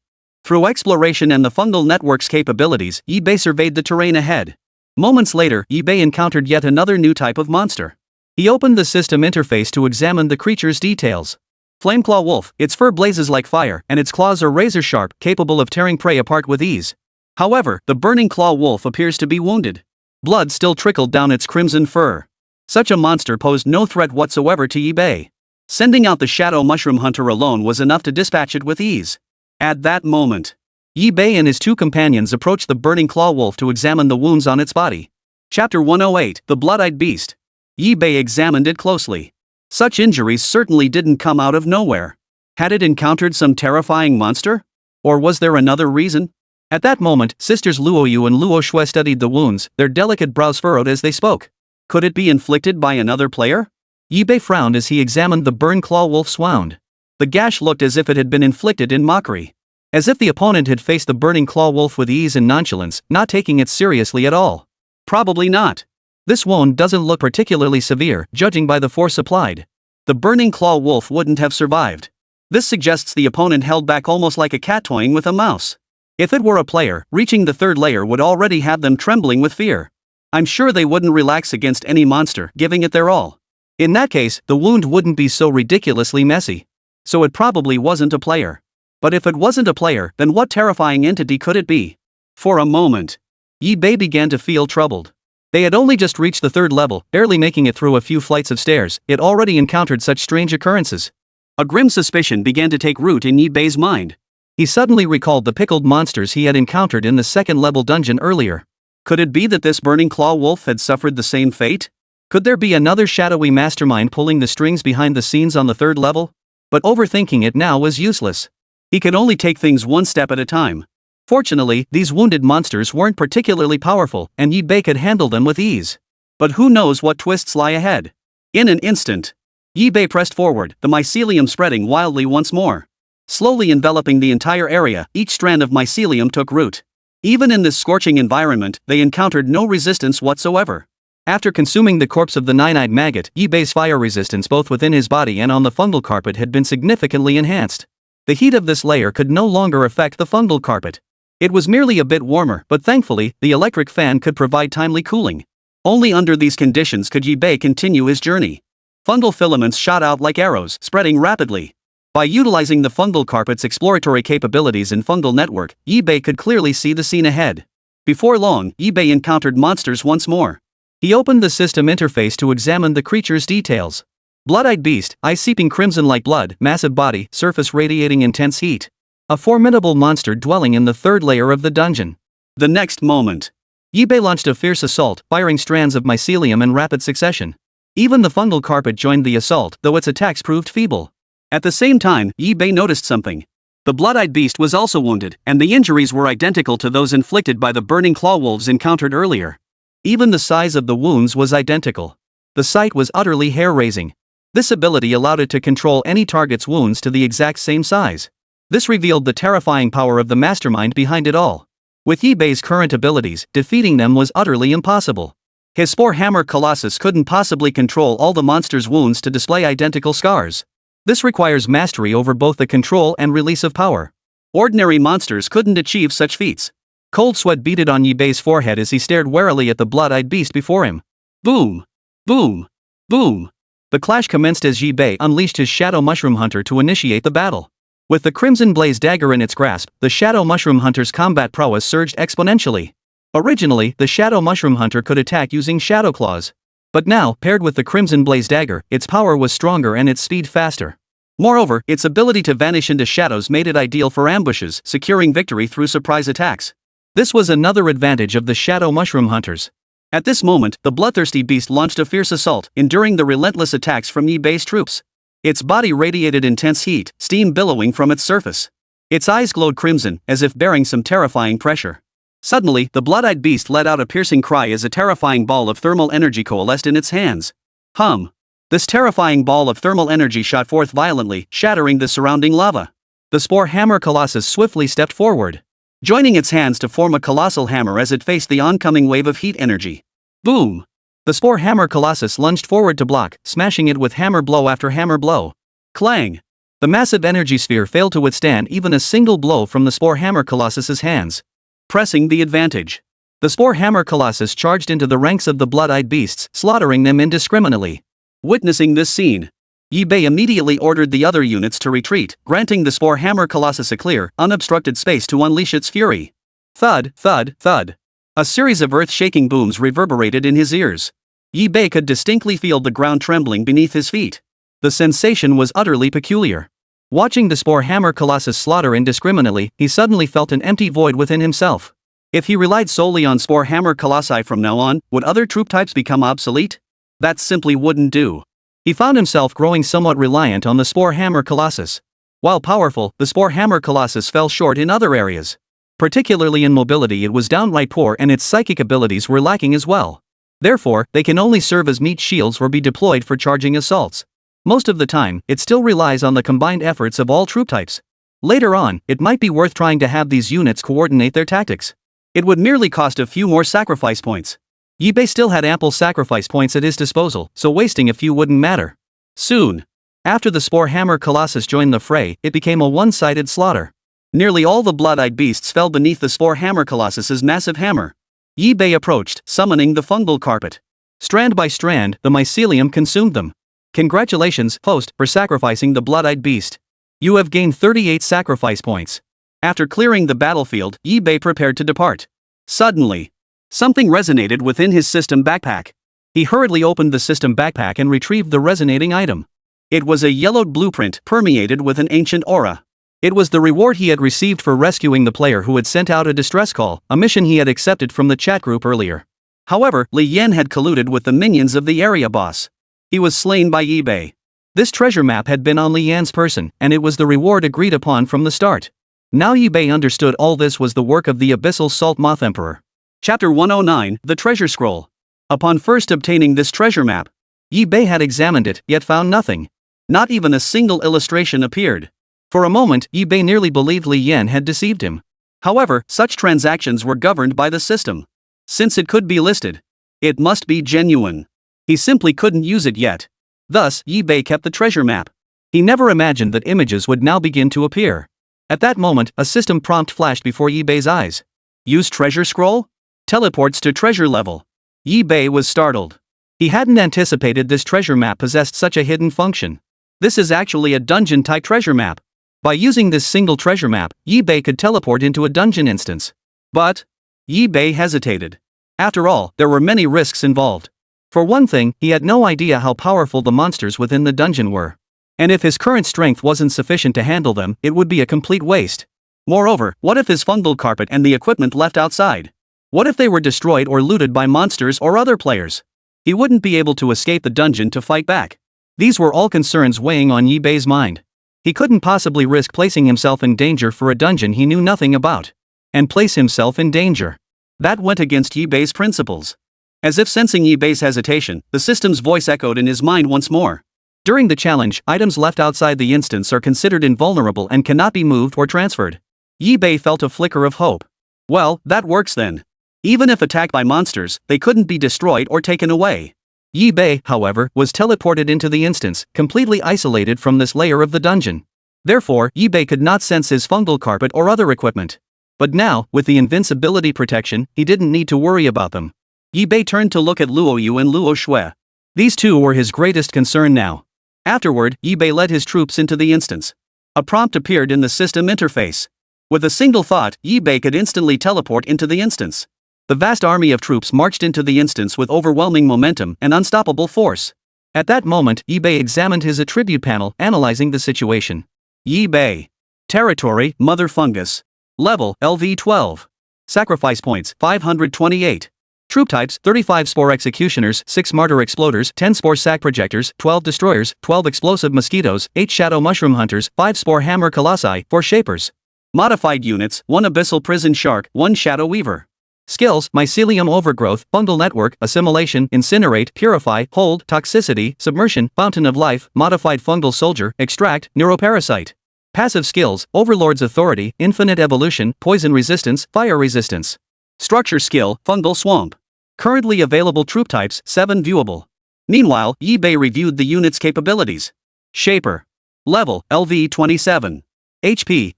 Through exploration and the fungal network's capabilities, eBay surveyed the terrain ahead. Moments later, eBay encountered yet another new type of monster. He opened the system interface to examine the creature's details. Flameclaw wolf, its fur blazes like fire, and its claws are razor-sharp, capable of tearing prey apart with ease. However, the burning claw wolf appears to be wounded. Blood still trickled down its crimson fur. Such a monster posed no threat whatsoever to eBay. Sending out the shadow mushroom hunter alone was enough to dispatch it with ease. At that moment, eBay and his two companions approached the burning claw wolf to examine the wounds on its body. Chapter 108, The Blood-Eyed Beast. eBay examined it closely. Such injuries certainly didn't come out of nowhere. Had it encountered some terrifying monster? Or was there another reason? At that moment, sisters Luoyu and Luo Shui studied the wounds, their delicate brows furrowed as they spoke. Could it be inflicted by another player? eBay frowned as he examined the burned claw wolf's wound. The gash looked as if it had been inflicted in mockery. As if the opponent had faced the burning claw wolf with ease and nonchalance, not taking it seriously at all. Probably not. This wound doesn't look particularly severe, judging by the force applied. The burning claw wolf wouldn't have survived. This suggests the opponent held back almost like a cat toying with a mouse. If it were a player, reaching the third layer would already have them trembling with fear. I'm sure they wouldn't relax against any monster, giving it their all. In that case, the wound wouldn't be so ridiculously messy. So it probably wasn't a player. But if it wasn't a player, then what terrifying entity could it be? For a moment, eBay began to feel troubled. They had only just reached the third level, barely making it through a few flights of stairs, it already encountered such strange occurrences. A grim suspicion began to take root in eBay's mind. He suddenly recalled the pickled monsters he had encountered in the second-level dungeon earlier. Could it be that this burning claw wolf had suffered the same fate? Could there be another shadowy mastermind pulling the strings behind the scenes on the third level? But overthinking it now was useless. He could only take things one step at a time. Fortunately, these wounded monsters weren't particularly powerful, and eBay could handle them with ease. But who knows what twists lie ahead? In an instant, eBay pressed forward, the mycelium spreading wildly once more. Slowly enveloping the entire area, each strand of mycelium took root. Even in this scorching environment, they encountered no resistance whatsoever. After consuming the corpse of the nine-eyed maggot, eBay's fire resistance both within his body and on the fungal carpet had been significantly enhanced. The heat of this layer could no longer affect the fungal carpet. It was merely a bit warmer, but thankfully, the electric fan could provide timely cooling. Only under these conditions could eBay continue his journey. Fungal filaments shot out like arrows, spreading rapidly. By utilizing the fungal carpet's exploratory capabilities and fungal network, eBay could clearly see the scene ahead. Before long, eBay encountered monsters once more. He opened the system interface to examine the creature's details. Blood-eyed beast, eyes seeping crimson like blood, massive body, surface radiating intense heat. A formidable monster dwelling in the third layer of the dungeon. The next moment, eBay launched a fierce assault, firing strands of mycelium in rapid succession. Even the fungal carpet joined the assault, though its attacks proved feeble. At the same time, eBay noticed something. The blood-eyed beast was also wounded, and the injuries were identical to those inflicted by the burning claw wolves encountered earlier. Even the size of the wounds was identical. The sight was utterly hair-raising. This ability allowed it to control any target's wounds to the exact same size. This revealed the terrifying power of the mastermind behind it all. With eBay's current abilities, defeating them was utterly impossible. His Spore Hammer Colossus couldn't possibly control all the monster's wounds to display identical scars. This requires mastery over both the control and release of power. Ordinary monsters couldn't achieve such feats. Cold sweat beaded on eBay's forehead as he stared warily at the blood-eyed beast before him. Boom! Boom! Boom! The clash commenced as eBay unleashed his Shadow Mushroom Hunter to initiate the battle. With the Crimson Blaze dagger in its grasp, the Shadow Mushroom Hunter's combat prowess surged exponentially. Originally, the Shadow Mushroom Hunter could attack using Shadow Claws. But now, paired with the Crimson Blaze dagger, its power was stronger and its speed faster. Moreover, its ability to vanish into shadows made it ideal for ambushes, securing victory through surprise attacks. This was another advantage of the Shadow Mushroom Hunters. At this moment, the bloodthirsty beast launched a fierce assault, enduring the relentless attacks from eBay's troops. Its body radiated intense heat, steam billowing from its surface. Its eyes glowed crimson, as if bearing some terrifying pressure. Suddenly, the blood-eyed beast let out a piercing cry as a terrifying ball of thermal energy coalesced in its hands. Hum! This terrifying ball of thermal energy shot forth violently, shattering the surrounding lava. The Spore Hammer Colossus swiftly stepped forward, joining its hands to form a colossal hammer as it faced the oncoming wave of heat energy. Boom! The Spore Hammer Colossus lunged forward to block, smashing it with hammer blow after hammer blow. Clang! The massive energy sphere failed to withstand even a single blow from the Spore Hammer Colossus's hands, pressing the advantage. The Spore Hammer Colossus charged into the ranks of the blood-eyed beasts, slaughtering them indiscriminately. Witnessing this scene, Yi-Bei immediately ordered the other units to retreat, granting the Spore Hammer Colossus a clear, unobstructed space to unleash its fury. Thud, thud, thud. A series of earth-shaking booms reverberated in his ears. Yi-Bei could distinctly feel the ground trembling beneath his feet. The sensation was utterly peculiar. Watching the Spore Hammer Colossus slaughter indiscriminately, he suddenly felt an empty void within himself. If he relied solely on Spore Hammer Colossi from now on, would other troop types become obsolete? That simply wouldn't do. He found himself growing somewhat reliant on the Spore Hammer Colossus. While powerful, the Spore Hammer Colossus fell short in other areas. Particularly in mobility, it was downright poor, and its psychic abilities were lacking as well. Therefore, they can only serve as meat shields or be deployed for charging assaults. Most of the time, it still relies on the combined efforts of all troop types. Later on, it might be worth trying to have these units coordinate their tactics. It would merely cost a few more sacrifice points. Yi-Bei still had ample sacrifice points at his disposal, so wasting a few wouldn't matter. Soon after the Spore Hammer Colossus joined the fray, it became a one-sided slaughter. Nearly all the blood-eyed beasts fell beneath the Spore Hammer Colossus's massive hammer. Yi-Bei approached, summoning the fungal carpet. Strand by strand, the mycelium consumed them. Congratulations, host, for sacrificing the blood-eyed beast. You have gained 38 sacrifice points. After clearing the battlefield, Yi-Bei prepared to depart. Suddenly, something resonated within his system backpack. He hurriedly opened the system backpack and retrieved the resonating item. It was a yellowed blueprint permeated with an ancient aura. It was the reward he had received for rescuing the player who had sent out a distress call, a mission he had accepted from the chat group earlier. However, Li Yan had colluded with the minions of the area boss. He was slain by Yi-Bei. This treasure map had been on Li Yan's person, and it was the reward agreed upon from the start. Now Yi-Bei understood all this was the work of the Abyssal Salt Moth Emperor. Chapter 109, The Treasure Scroll. Upon first obtaining this treasure map, Yi-Bei had examined it, yet found nothing. Not even a single illustration appeared. For a moment, Yi-Bei nearly believed Li Yan had deceived him. However, such transactions were governed by the system. Since it could be listed, it must be genuine. He simply couldn't use it yet. Thus, Yi-Bei kept the treasure map. He never imagined that images would now begin to appear. At that moment, a system prompt flashed before Yi-Bei's eyes. Use treasure scroll? Teleports to treasure level. Yi-Bei was startled. He hadn't anticipated this treasure map possessed such a hidden function. This is actually a dungeon-type treasure map. By using this single treasure map, Yi-Bei could teleport into a dungeon instance. But Yi-Bei hesitated. After all, there were many risks involved. For one thing, he had no idea how powerful the monsters within the dungeon were. And if his current strength wasn't sufficient to handle them, it would be a complete waste. Moreover, what if his fungal carpet and the equipment left outside? What if they were destroyed or looted by monsters or other players? He wouldn't be able to escape the dungeon to fight back. These were all concerns weighing on Yi-Bei's mind. He couldn't possibly risk placing himself in danger for a dungeon he knew nothing about. And place himself in danger. That went against Yi-Bei's principles. As if sensing Yi-Bei's hesitation, the system's voice echoed in his mind once more. During the challenge, items left outside the instance are considered invulnerable and cannot be moved or transferred. Yi-Bei felt a flicker of hope. Well, that works then. Even if attacked by monsters, they couldn't be destroyed or taken away. Yi-Bei, however, was teleported into the instance, completely isolated from this layer of the dungeon. Therefore, Yi-Bei could not sense his fungal carpet or other equipment. But now, with the invincibility protection, he didn't need to worry about them. Yi-Bei turned to look at Luo Yu and Luo Shui. These two were his greatest concern now. Afterward, Yi-Bei led his troops into the instance. A prompt appeared in the system interface. With a single thought, Yi-Bei could instantly teleport into the instance. The vast army of troops marched into the instance with overwhelming momentum and unstoppable force. At that moment, Yi-Bei examined his attribute panel, analyzing the situation. Yi-Bei. Territory, Mother Fungus. Level, LV12. Sacrifice points, 528. Troop types, 35 Spore Executioners, 6 Martyr Exploders, 10 Spore Sac Projectors, 12 Destroyers, 12 Explosive Mosquitoes, 8 Shadow Mushroom Hunters, 5 Spore Hammer Colossi, 4 Shapers. Modified units, 1 Abyssal Prison Shark, 1 Shadow Weaver. Skills, Mycelium Overgrowth, Fungal Network, Assimilation, Incinerate, Purify, Hold, Toxicity, Submersion, Fountain of Life, Modified Fungal Soldier, Extract, Neuroparasite. Passive skills, Overlord's Authority, Infinite Evolution, Poison Resistance, Fire Resistance. Structure skill, Fungal Swamp. Currently available troop types, 7 viewable. Meanwhile, Yi-Bei reviewed the unit's capabilities. Shaper. Level, LV 27. HP,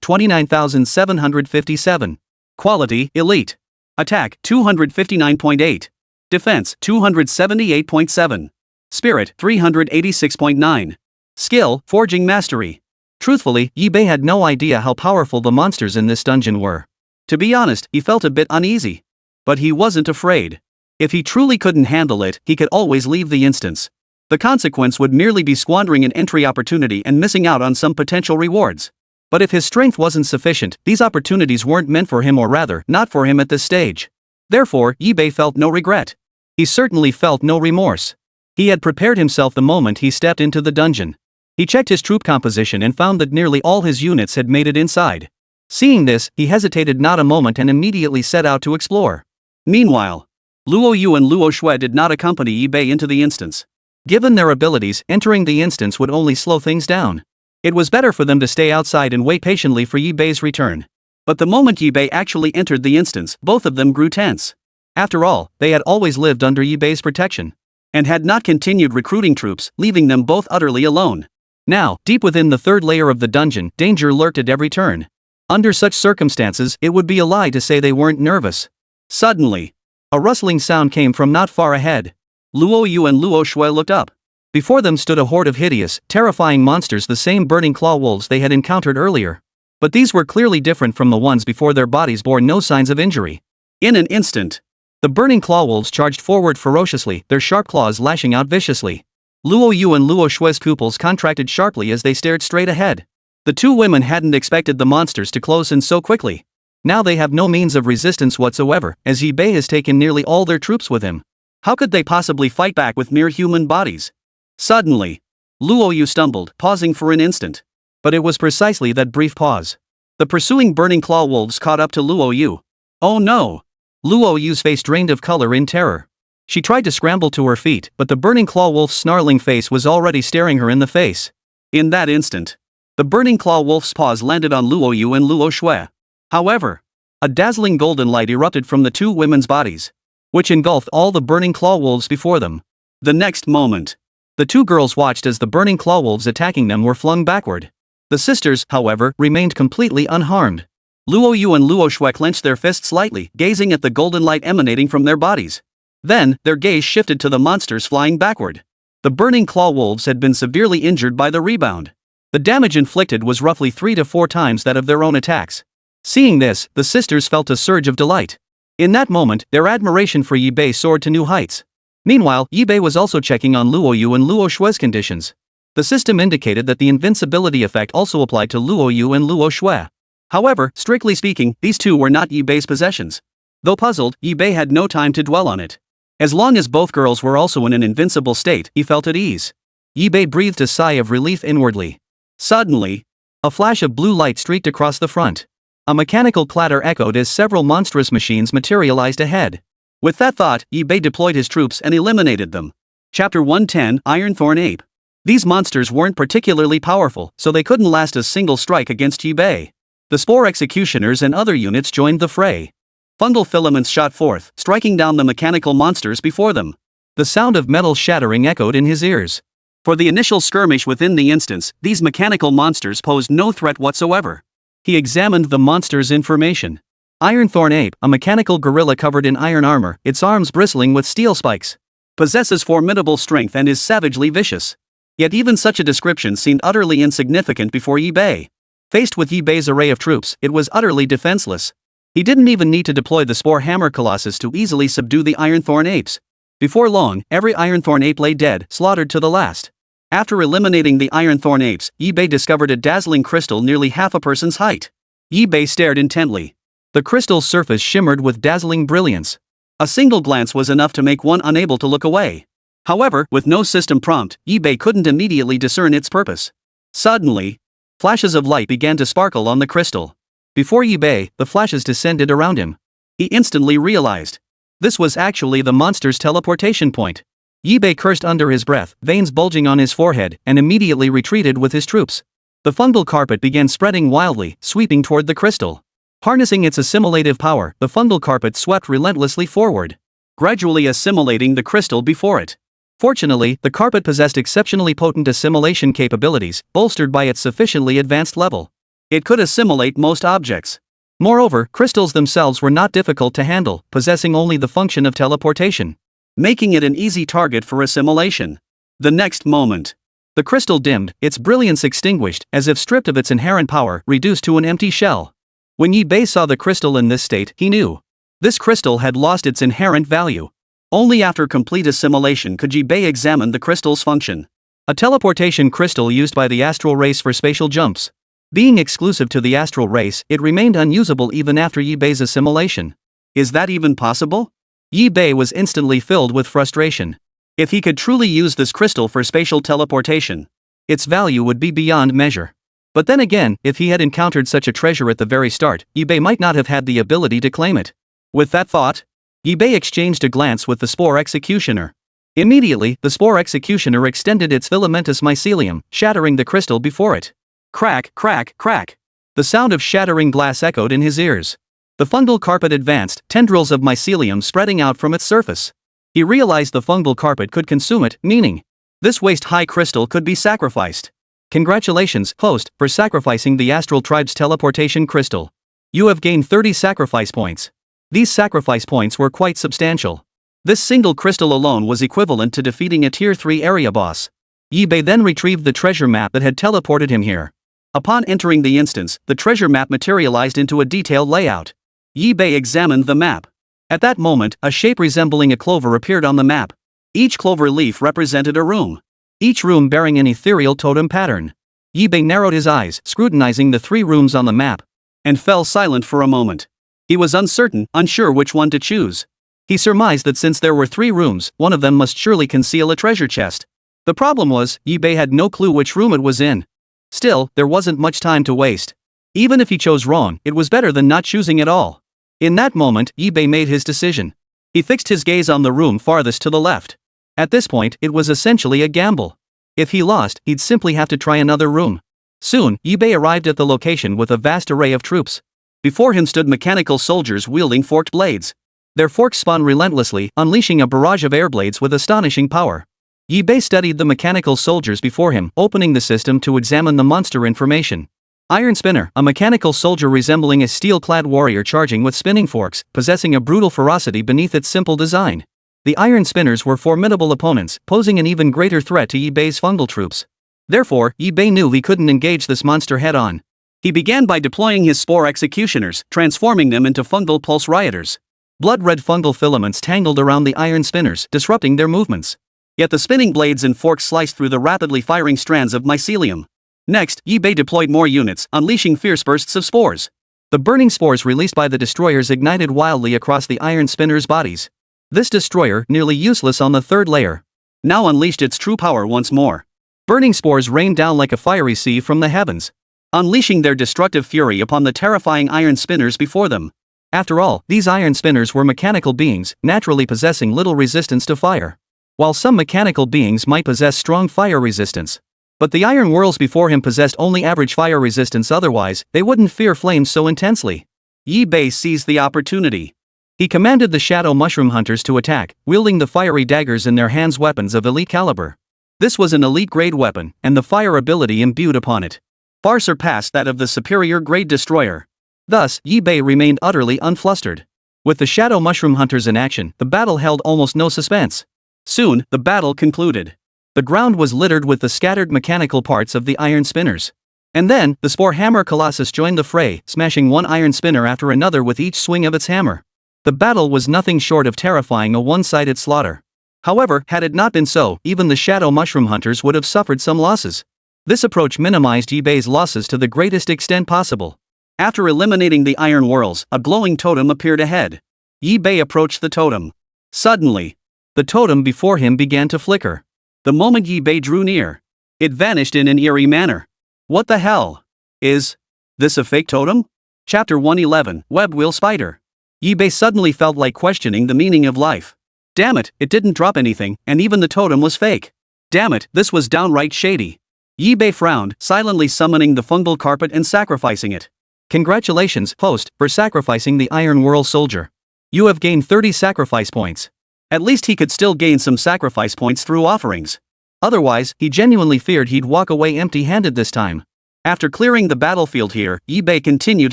29,757. Quality, Elite. Attack, 259.8. Defense, 278.7. Spirit, 386.9. Skill, Forging Mastery. Truthfully, Yi-Bei had no idea how powerful the monsters in this dungeon were. To be honest, he felt a bit uneasy. But he wasn't afraid. If he truly couldn't handle it, he could always leave the instance. The consequence would merely be squandering an entry opportunity and missing out on some potential rewards. But if his strength wasn't sufficient, these opportunities weren't meant for him, or rather, not for him at this stage. Therefore, Yi-Bei felt no regret. He certainly felt no remorse. He had prepared himself the moment he stepped into the dungeon. He checked his troop composition and found that nearly all his units had made it inside. Seeing this, he hesitated not a moment and immediately set out to explore. Meanwhile, Luo Yu and Luo Shui did not accompany Yi-Bei into the instance. Given their abilities, entering the instance would only slow things down. It was better for them to stay outside and wait patiently for Yi-Bei's return. But the moment Yi-Bei actually entered the instance, both of them grew tense. After all, they had always lived under Yi-Bei's protection, and had not continued recruiting troops, leaving them both utterly alone. Now, deep within the third layer of the dungeon, danger lurked at every turn. Under such circumstances, it would be a lie to say they weren't nervous. Suddenly, a rustling sound came from not far ahead. Luo Yu and Luo Shui looked up. Before them stood a horde of hideous, terrifying monsters, the same burning claw wolves they had encountered earlier. But these were clearly different from the ones before. Their bodies bore no signs of injury. In an instant, the burning claw wolves charged forward ferociously, their sharp claws lashing out viciously. Luo Yu and Luo Shui's pupils contracted sharply as they stared straight ahead. The two women hadn't expected the monsters to close in so quickly. Now they have no means of resistance whatsoever, as Yi-Bei has taken nearly all their troops with him. How could they possibly fight back with mere human bodies? Suddenly, Luo Yu stumbled, pausing for an instant. But it was precisely that brief pause. The pursuing burning claw wolves caught up to Luo Yu. Oh no! Luo Yu's face drained of color in terror. She tried to scramble to her feet, but the burning claw wolf's snarling face was already staring her in the face. In that instant, the burning claw wolf's paws landed on Luo Yu and Luo Shui. However, a dazzling golden light erupted from the two women's bodies, which engulfed all the burning claw wolves before them. The next moment, the two girls watched as the burning claw wolves attacking them were flung backward. The sisters, however, remained completely unharmed. Luo Yu and Luo Shui clenched their fists lightly, gazing at the golden light emanating from their bodies. Then, their gaze shifted to the monsters flying backward. The burning claw wolves had been severely injured by the rebound. The damage inflicted was roughly 3 to 4 times that of their own attacks. Seeing this, the sisters felt a surge of delight. In that moment, their admiration for Yi-Bei soared to new heights. Meanwhile, Yi-Bei was also checking on Luo Yu and Luo Shui's conditions. The system indicated that the invincibility effect also applied to Luo Yu and Luo Shui. However, strictly speaking, these two were not Yi-Bei's possessions. Though puzzled, Yi-Bei had no time to dwell on it. As long as both girls were also in an invincible state, he felt at ease. Yi-Bei breathed a sigh of relief inwardly. Suddenly, a flash of blue light streaked across the front. A mechanical clatter echoed as several monstrous machines materialized ahead. With that thought, Yi-Bei deployed his troops and eliminated them. Chapter 110, Ironthorn Ape. These monsters weren't particularly powerful, so they couldn't last a single strike against Yi-Bei. The Spore Executioners and other units joined the fray. Fungal filaments shot forth, striking down the mechanical monsters before them. The sound of metal shattering echoed in his ears. For the initial skirmish within the instance, these mechanical monsters posed no threat whatsoever. He examined the monsters' information. Ironthorn Ape, a mechanical gorilla covered in iron armor, its arms bristling with steel spikes. Possesses formidable strength and is savagely vicious. Yet even such a description seemed utterly insignificant before Yi-Bei. Faced with Yi-Bei's array of troops, it was utterly defenseless. He didn't even need to deploy the Spore Hammer Colossus to easily subdue the Ironthorn Apes. Before long, every Ironthorn Ape lay dead, slaughtered to the last. After eliminating the Ironthorn Apes, Yi-Bei discovered a dazzling crystal nearly half a person's height. Yi-Bei stared intently. The crystal's surface shimmered with dazzling brilliance. A single glance was enough to make one unable to look away. However, with no system prompt, Yi-Bei couldn't immediately discern its purpose. Suddenly, flashes of light began to sparkle on the crystal. Before Yi-Bei, the flashes descended around him. He instantly realized. This was actually the monster's teleportation point. Yi-Bei cursed under his breath, veins bulging on his forehead, and immediately retreated with his troops. The fungal carpet began spreading wildly, sweeping toward the crystal. Harnessing its assimilative power, the fungal carpet swept relentlessly forward, gradually assimilating the crystal before it. Fortunately, the carpet possessed exceptionally potent assimilation capabilities, bolstered by its sufficiently advanced level. It could assimilate most objects. Moreover, crystals themselves were not difficult to handle, possessing only the function of teleportation, making it an easy target for assimilation. The next moment, the crystal dimmed, its brilliance extinguished, as if stripped of its inherent power, reduced to an empty shell. When Yi Bei saw the crystal in this state, he knew this crystal had lost its inherent value. Only after complete assimilation could Yi Bei examine the crystal's function. A teleportation crystal used by the astral race for spatial jumps. Being exclusive to the astral race, it remained unusable even after Yi Bei's assimilation. Is that even possible? Yi Bei was instantly filled with frustration. If he could truly use this crystal for spatial teleportation, its value would be beyond measure. But then again, if he had encountered such a treasure at the very start, Yi Bei might not have had the ability to claim it. With that thought, Yi Bei exchanged a glance with the Spore Executioner. Immediately, the Spore Executioner extended its filamentous mycelium, shattering the crystal before it. Crack, crack, crack. The sound of shattering glass echoed in his ears. The fungal carpet advanced, tendrils of mycelium spreading out from its surface. He realized the fungal carpet could consume it, meaning this waist-high crystal could be sacrificed. Congratulations, host, for sacrificing the Astral Tribe's teleportation crystal. You have gained 30 sacrifice points. These sacrifice points were quite substantial. This single crystal alone was equivalent to defeating a Tier 3 area boss. Yi Bei then retrieved the treasure map that had teleported him here. Upon entering the instance, the treasure map materialized into a detailed layout. Yi Bei examined the map. At that moment, a shape resembling a clover appeared on the map. Each clover leaf represented a room, each room bearing an ethereal totem pattern. Yi Bei narrowed his eyes, scrutinizing the 3 rooms on the map, and fell silent for a moment. He was uncertain, unsure which one to choose. He surmised that since there were 3 rooms, one of them must surely conceal a treasure chest. The problem was, Yi Bei had no clue which room it was in. Still, there wasn't much time to waste. Even if he chose wrong, it was better than not choosing at all. In that moment, Yi Bei made his decision. He fixed his gaze on the room farthest to the left. At this point, it was essentially a gamble. If he lost, he'd simply have to try another room. Soon, Yi Bei arrived at the location with a vast array of troops. Before him stood mechanical soldiers wielding forked blades. Their forks spun relentlessly, unleashing a barrage of air blades with astonishing power. Yi Bei studied the mechanical soldiers before him, opening the system to examine the monster information. Iron Spinner, a mechanical soldier resembling a steel-clad warrior charging with spinning forks, possessing a brutal ferocity beneath its simple design. The Iron Spinners were formidable opponents, posing an even greater threat to Yi Bei's fungal troops. Therefore, Yi Bei knew he couldn't engage this monster head-on. He began by deploying his Spore Executioners, transforming them into fungal pulse rioters. Blood-red fungal filaments tangled around the Iron Spinners, disrupting their movements. Yet the spinning blades and forks sliced through the rapidly firing strands of mycelium. Next, Yi Bei deployed more units, unleashing fierce bursts of spores. The burning spores released by the destroyers ignited wildly across the Iron Spinners' bodies. This destroyer, nearly useless on the 3rd layer, now unleashed its true power once more. Burning spores rained down like a fiery sea from the heavens, unleashing their destructive fury upon the terrifying Iron Spinners before them. After all, these Iron Spinners were mechanical beings, naturally possessing little resistance to fire. While some mechanical beings might possess strong fire resistance, but the iron worlds before him possessed only average fire resistance, otherwise, they wouldn't fear flames so intensely. Yi Bei seized the opportunity. He commanded the Shadow Mushroom Hunters to attack, wielding the fiery daggers in their hands, weapons of elite caliber. This was an elite-grade weapon, and the fire ability imbued upon it far surpassed that of the superior-grade destroyer. Thus, Yi Bei remained utterly unflustered. With the Shadow Mushroom Hunters in action, the battle held almost no suspense. Soon, the battle concluded. The ground was littered with the scattered mechanical parts of the Iron Spinners. And then, the Spore Hammer Colossus joined the fray, smashing one Iron Spinner after another with each swing of its hammer. The battle was nothing short of terrifying, a one-sided slaughter. However, had it not been so, even the Shadow Mushroom Hunters would have suffered some losses. This approach minimized Yi Bei's losses to the greatest extent possible. After eliminating the Iron Whirls, a glowing totem appeared ahead. Yi Bei approached the totem. Suddenly, the totem before him began to flicker. The moment Yi Bei drew near, it vanished in an eerie manner. What the hell? Is this a fake totem? Chapter 111, Web Wheel Spider. Yi Bei suddenly felt like questioning the meaning of life. Damn it, it didn't drop anything, and even the totem was fake. Damn it, this was downright shady. Yi Bei frowned, silently summoning the fungal carpet and sacrificing it. Congratulations, host, for sacrificing the Iron Whirl soldier. You have gained 30 sacrifice points. At least he could still gain some sacrifice points through offerings. Otherwise, he genuinely feared he'd walk away empty-handed this time. After clearing the battlefield here, Yi-Bei continued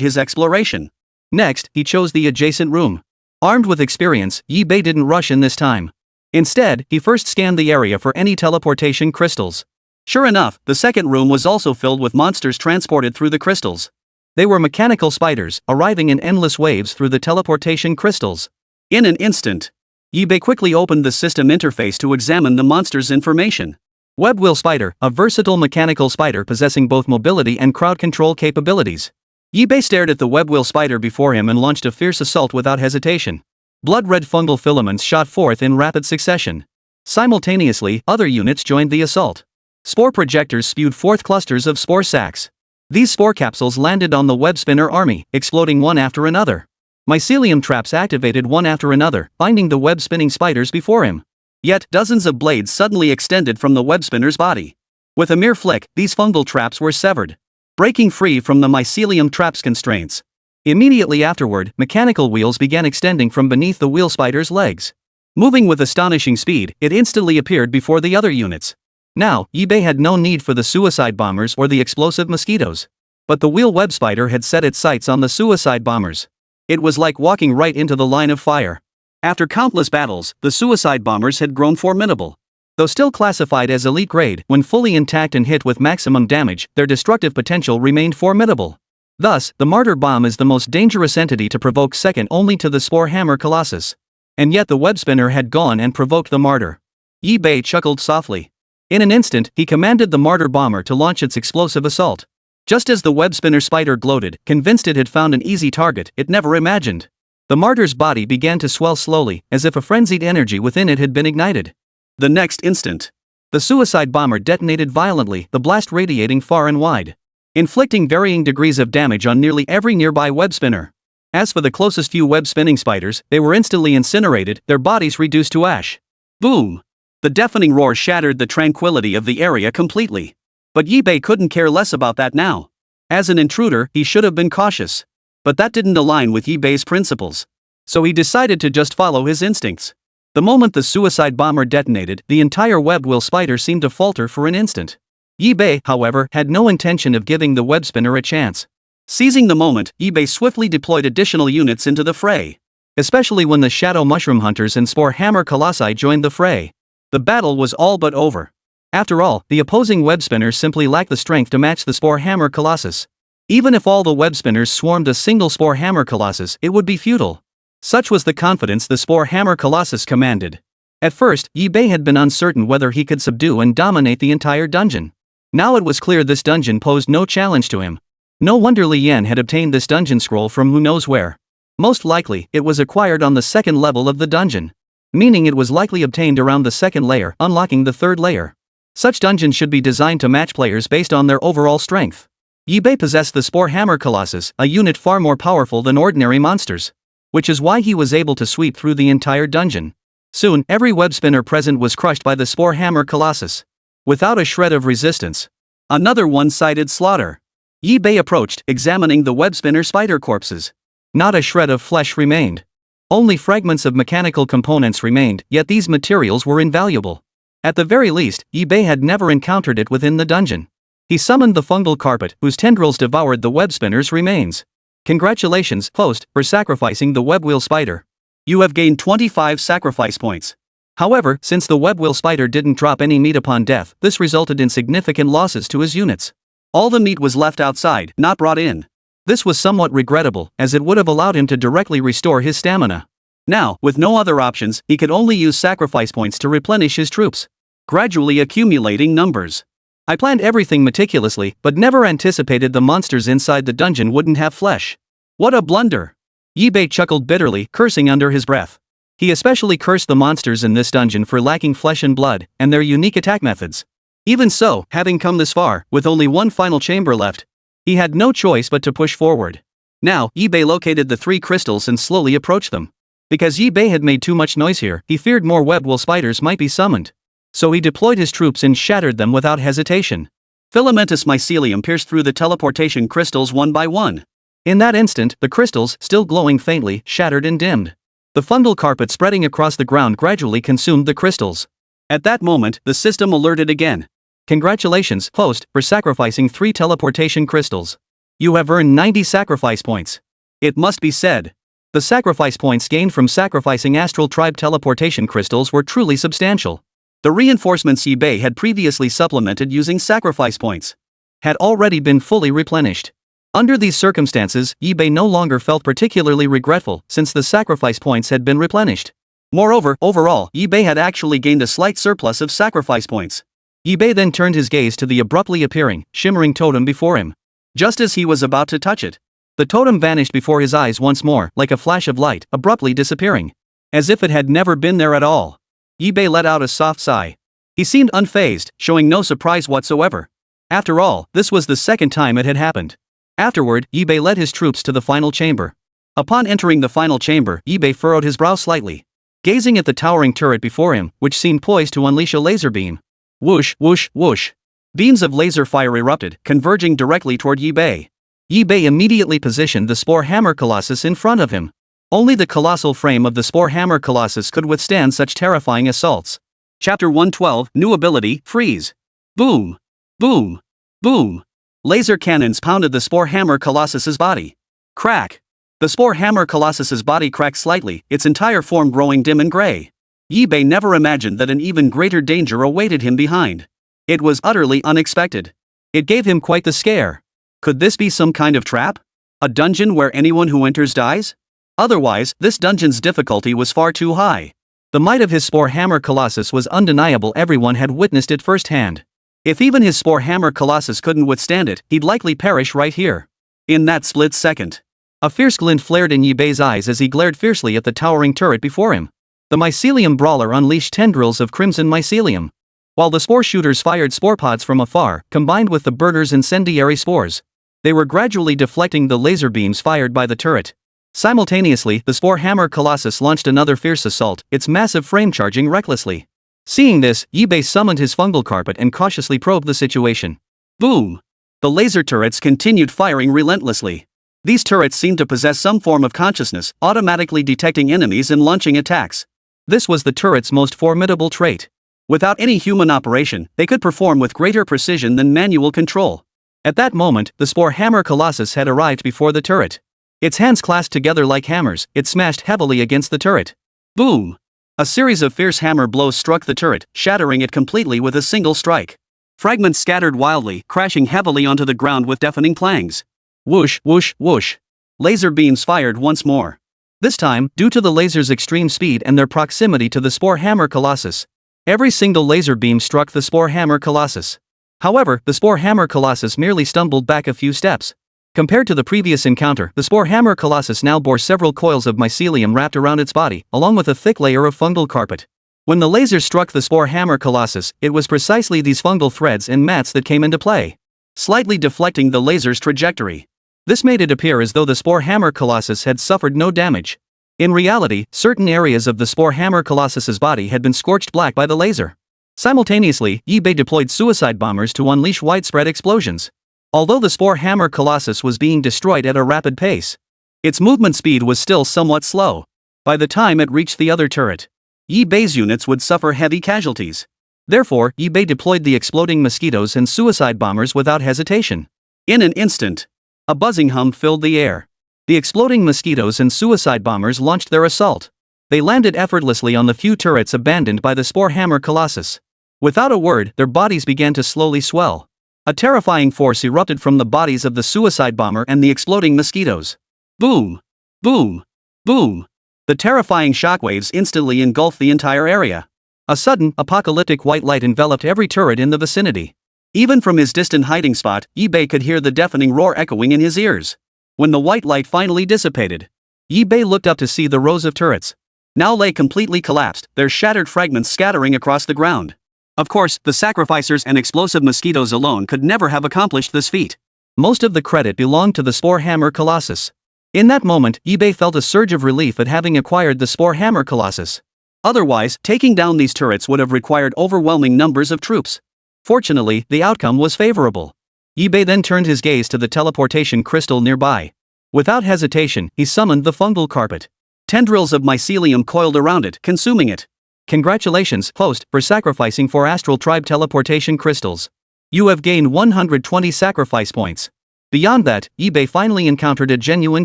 his exploration. Next, he chose the adjacent room. Armed with experience, Yi-Bei didn't rush in this time. Instead, he first scanned the area for any teleportation crystals. Sure enough, the second room was also filled with monsters transported through the crystals. They were mechanical spiders, arriving in endless waves through the teleportation crystals. In an instant, Yi-Bei quickly opened the system interface to examine the monster's information. Web-wheel spider, a versatile mechanical spider possessing both mobility and crowd control capabilities. Yi-Bei stared at the web-wheel spider before him and launched a fierce assault without hesitation. Blood-red fungal filaments shot forth in rapid succession. Simultaneously, other units joined the assault. Spore projectors spewed forth clusters of spore sacs. These spore capsules landed on the web spinner army, exploding one after another. Mycelium traps activated one after another, binding the web-spinning spiders before him. Yet, dozens of blades suddenly extended from the web-spinner's body. With a mere flick, these fungal traps were severed, breaking free from the mycelium trap's constraints. Immediately afterward, mechanical wheels began extending from beneath the wheel spider's legs. Moving with astonishing speed, it instantly appeared before the other units. Now, Yi-Bei had no need for the suicide bombers or the explosive mosquitoes. But the wheel web spider had set its sights on the suicide bombers. It was like walking right into the line of fire. After countless battles, the suicide bombers had grown formidable. Though still classified as elite grade, when fully intact and hit with maximum damage, their destructive potential remained formidable. Thus, the martyr bomb is the most dangerous entity to provoke, second only to the spore hammer colossus. And yet the web spinner had gone and provoked the martyr. Yi-Bei chuckled softly. In an instant, he commanded the martyr bomber to launch its explosive assault. Just as the web spinner spider gloated, convinced it had found an easy target it never imagined, the martyr's body began to swell slowly, as if a frenzied energy within it had been ignited. The next instant, the suicide bomber detonated violently, the blast radiating far and wide, inflicting varying degrees of damage on nearly every nearby web spinner. As for the closest few web spinning spiders, they were instantly incinerated, their bodies reduced to ash. Boom! The deafening roar shattered the tranquility of the area completely. But Yi-Bei couldn't care less about that now. As an intruder, he should have been cautious. But that didn't align with Yi-Bei's principles. So he decided to just follow his instincts. The moment the suicide bomber detonated, the entire web-wheel spider seemed to falter for an instant. Yi-Bei, however, had no intention of giving the web spinner a chance. Seizing the moment, Yi-Bei swiftly deployed additional units into the fray. Especially when the shadow mushroom hunters and spore hammer colossi joined the fray. The battle was all but over. After all, the opposing web spinners simply lacked the strength to match the spore hammer colossus. Even if all the web spinners swarmed a single spore hammer colossus, it would be futile. Such was the confidence the spore hammer colossus commanded. At first, Yi-Bei had been uncertain whether he could subdue and dominate the entire dungeon. Now it was clear this dungeon posed no challenge to him. No wonder Li Yan had obtained this dungeon scroll from who knows where. Most likely, it was acquired on the second level of the dungeon. Meaning it was likely obtained around the second layer, unlocking the third layer. Such dungeons should be designed to match players based on their overall strength. Yi-Bei possessed the Spore Hammer Colossus, a unit far more powerful than ordinary monsters. Which is why he was able to sweep through the entire dungeon. Soon, every web spinner present was crushed by the Spore Hammer Colossus. Without a shred of resistance. Another one-sided slaughter. Yi-Bei approached, examining the web spinner spider corpses. Not a shred of flesh remained. Only fragments of mechanical components remained, yet these materials were invaluable. At the very least, Yi-Bei had never encountered it within the dungeon. He summoned the fungal carpet, whose tendrils devoured the web spinner's remains. Congratulations, host, for sacrificing the web-wheel spider. You have gained 25 sacrifice points. However, since the web-wheel spider didn't drop any meat upon death, this resulted in significant losses to his units. All the meat was left outside, not brought in. This was somewhat regrettable, as it would have allowed him to directly restore his stamina. Now, with no other options, he could only use sacrifice points to replenish his troops, gradually accumulating numbers. I planned everything meticulously, but never anticipated the monsters inside the dungeon wouldn't have flesh. What a blunder! Yi-Bei chuckled bitterly, cursing under his breath. He especially cursed the monsters in this dungeon for lacking flesh and blood, and their unique attack methods. Even so, having come this far, with only one final chamber left, he had no choice but to push forward. Now, Yi-Bei located the 3 crystals and slowly approached them. Because Yi-Bei had made too much noise here, he feared more web-wool spiders might be summoned. So he deployed his troops and shattered them without hesitation. Filamentous mycelium pierced through the teleportation crystals one by one. In that instant, the crystals, still glowing faintly, shattered and dimmed. The fungal carpet spreading across the ground gradually consumed the crystals. At that moment, the system alerted again. Congratulations, host, for sacrificing 3 teleportation crystals. You have earned 90 sacrifice points. It must be said. The sacrifice points gained from sacrificing Astral Tribe teleportation crystals were truly substantial. The reinforcements eBay had previously supplemented using sacrifice points had already been fully replenished. Under these circumstances, eBay no longer felt particularly regretful since the sacrifice points had been replenished. Moreover, overall, eBay had actually gained a slight surplus of sacrifice points. eBay then turned his gaze to the abruptly appearing, shimmering totem before him. Just as he was about to touch it, the totem vanished before his eyes once more, like a flash of light, abruptly disappearing. As if it had never been there at all. eBay let out a soft sigh. He seemed unfazed, showing no surprise whatsoever. After all, this was the second time it had happened. Afterward, eBay led his troops to the final chamber. Upon entering the final chamber, eBay furrowed his brow slightly, gazing at the towering turret before him, which seemed poised to unleash a laser beam. Whoosh, whoosh, whoosh. Beams of laser fire erupted, converging directly toward eBay. eBay immediately positioned the Spore Hammer Colossus in front of him. Only the colossal frame of the Spore Hammer Colossus could withstand such terrifying assaults. Chapter 112, New Ability, Freeze. Boom. Boom. Boom. Laser cannons pounded the Spore Hammer Colossus's body. Crack. The Spore Hammer Colossus's body cracked slightly, its entire form growing dim and gray. eBay never imagined that an even greater danger awaited him behind. It was utterly unexpected. It gave him quite the scare. Could this be some kind of trap? A dungeon where anyone who enters dies? Otherwise, this dungeon's difficulty was far too high. The might of his Spore Hammer Colossus was undeniable, everyone had witnessed it firsthand. If even his Spore Hammer Colossus couldn't withstand it, he'd likely perish right here. In that split second. A fierce glint flared in eBay's eyes as he glared fiercely at the towering turret before him. The mycelium brawler unleashed tendrils of crimson mycelium, while the spore shooters fired spore pods from afar, combined with the burner's incendiary spores. They were gradually deflecting the laser beams fired by the turret. Simultaneously, the Spore Hammer Colossus launched another fierce assault, its massive frame charging recklessly. Seeing this, eBay summoned his fungal carpet and cautiously probed the situation. Boom! The laser turrets continued firing relentlessly. These turrets seemed to possess some form of consciousness, automatically detecting enemies and launching attacks. This was the turret's most formidable trait. Without any human operation, they could perform with greater precision than manual control. At that moment, the Spore Hammer Colossus had arrived before the turret. Its hands clasped together like hammers, it smashed heavily against the turret. Boom! A series of fierce hammer blows struck the turret, shattering it completely with a single strike. Fragments scattered wildly, crashing heavily onto the ground with deafening clangs. Whoosh, whoosh, whoosh. Laser beams fired once more. This time, due to the laser's extreme speed and their proximity to the Spore Hammer Colossus, every single laser beam struck the Spore Hammer Colossus. However, the Spore Hammer Colossus merely stumbled back a few steps. Compared to the previous encounter, the Spore Hammer Colossus now bore several coils of mycelium wrapped around its body, along with a thick layer of fungal carpet. When the laser struck the Spore Hammer Colossus, it was precisely these fungal threads and mats that came into play, slightly deflecting the laser's trajectory. This made it appear as though the Spore Hammer Colossus had suffered no damage. In reality, certain areas of the Spore Hammer Colossus's body had been scorched black by the laser. Simultaneously, eBay deployed suicide bombers to unleash widespread explosions. Although the Spore Hammer Colossus was being destroyed at a rapid pace, its movement speed was still somewhat slow. By the time it reached the other turret, eBay's units would suffer heavy casualties. Therefore, eBay deployed the exploding mosquitoes and suicide bombers without hesitation. In an instant, a buzzing hum filled the air. The exploding mosquitoes and suicide bombers launched their assault. They landed effortlessly on the few turrets abandoned by the Spore Hammer Colossus. Without a word, their bodies began to slowly swell. A terrifying force erupted from the bodies of the suicide bomber and the exploding mosquitoes. Boom! Boom! Boom! The terrifying shockwaves instantly engulfed the entire area. A sudden, apocalyptic white light enveloped every turret in the vicinity. Even from his distant hiding spot, eBay could hear the deafening roar echoing in his ears. When the white light finally dissipated, eBay looked up to see the rows of turrets now lay completely collapsed, their shattered fragments scattering across the ground. Of course, the sacrificers and explosive mosquitoes alone could never have accomplished this feat. Most of the credit belonged to the Spore Hammer Colossus. In that moment, eBay felt a surge of relief at having acquired the Spore Hammer Colossus. Otherwise, taking down these turrets would have required overwhelming numbers of troops. Fortunately, the outcome was favorable. eBay then turned his gaze to the teleportation crystal nearby. Without hesitation, he summoned the fungal carpet. Tendrils of mycelium coiled around it, consuming it. Congratulations, host, for sacrificing 4 Astral Tribe teleportation crystals. You have gained 120 sacrifice points. Beyond that, eBay finally encountered a genuine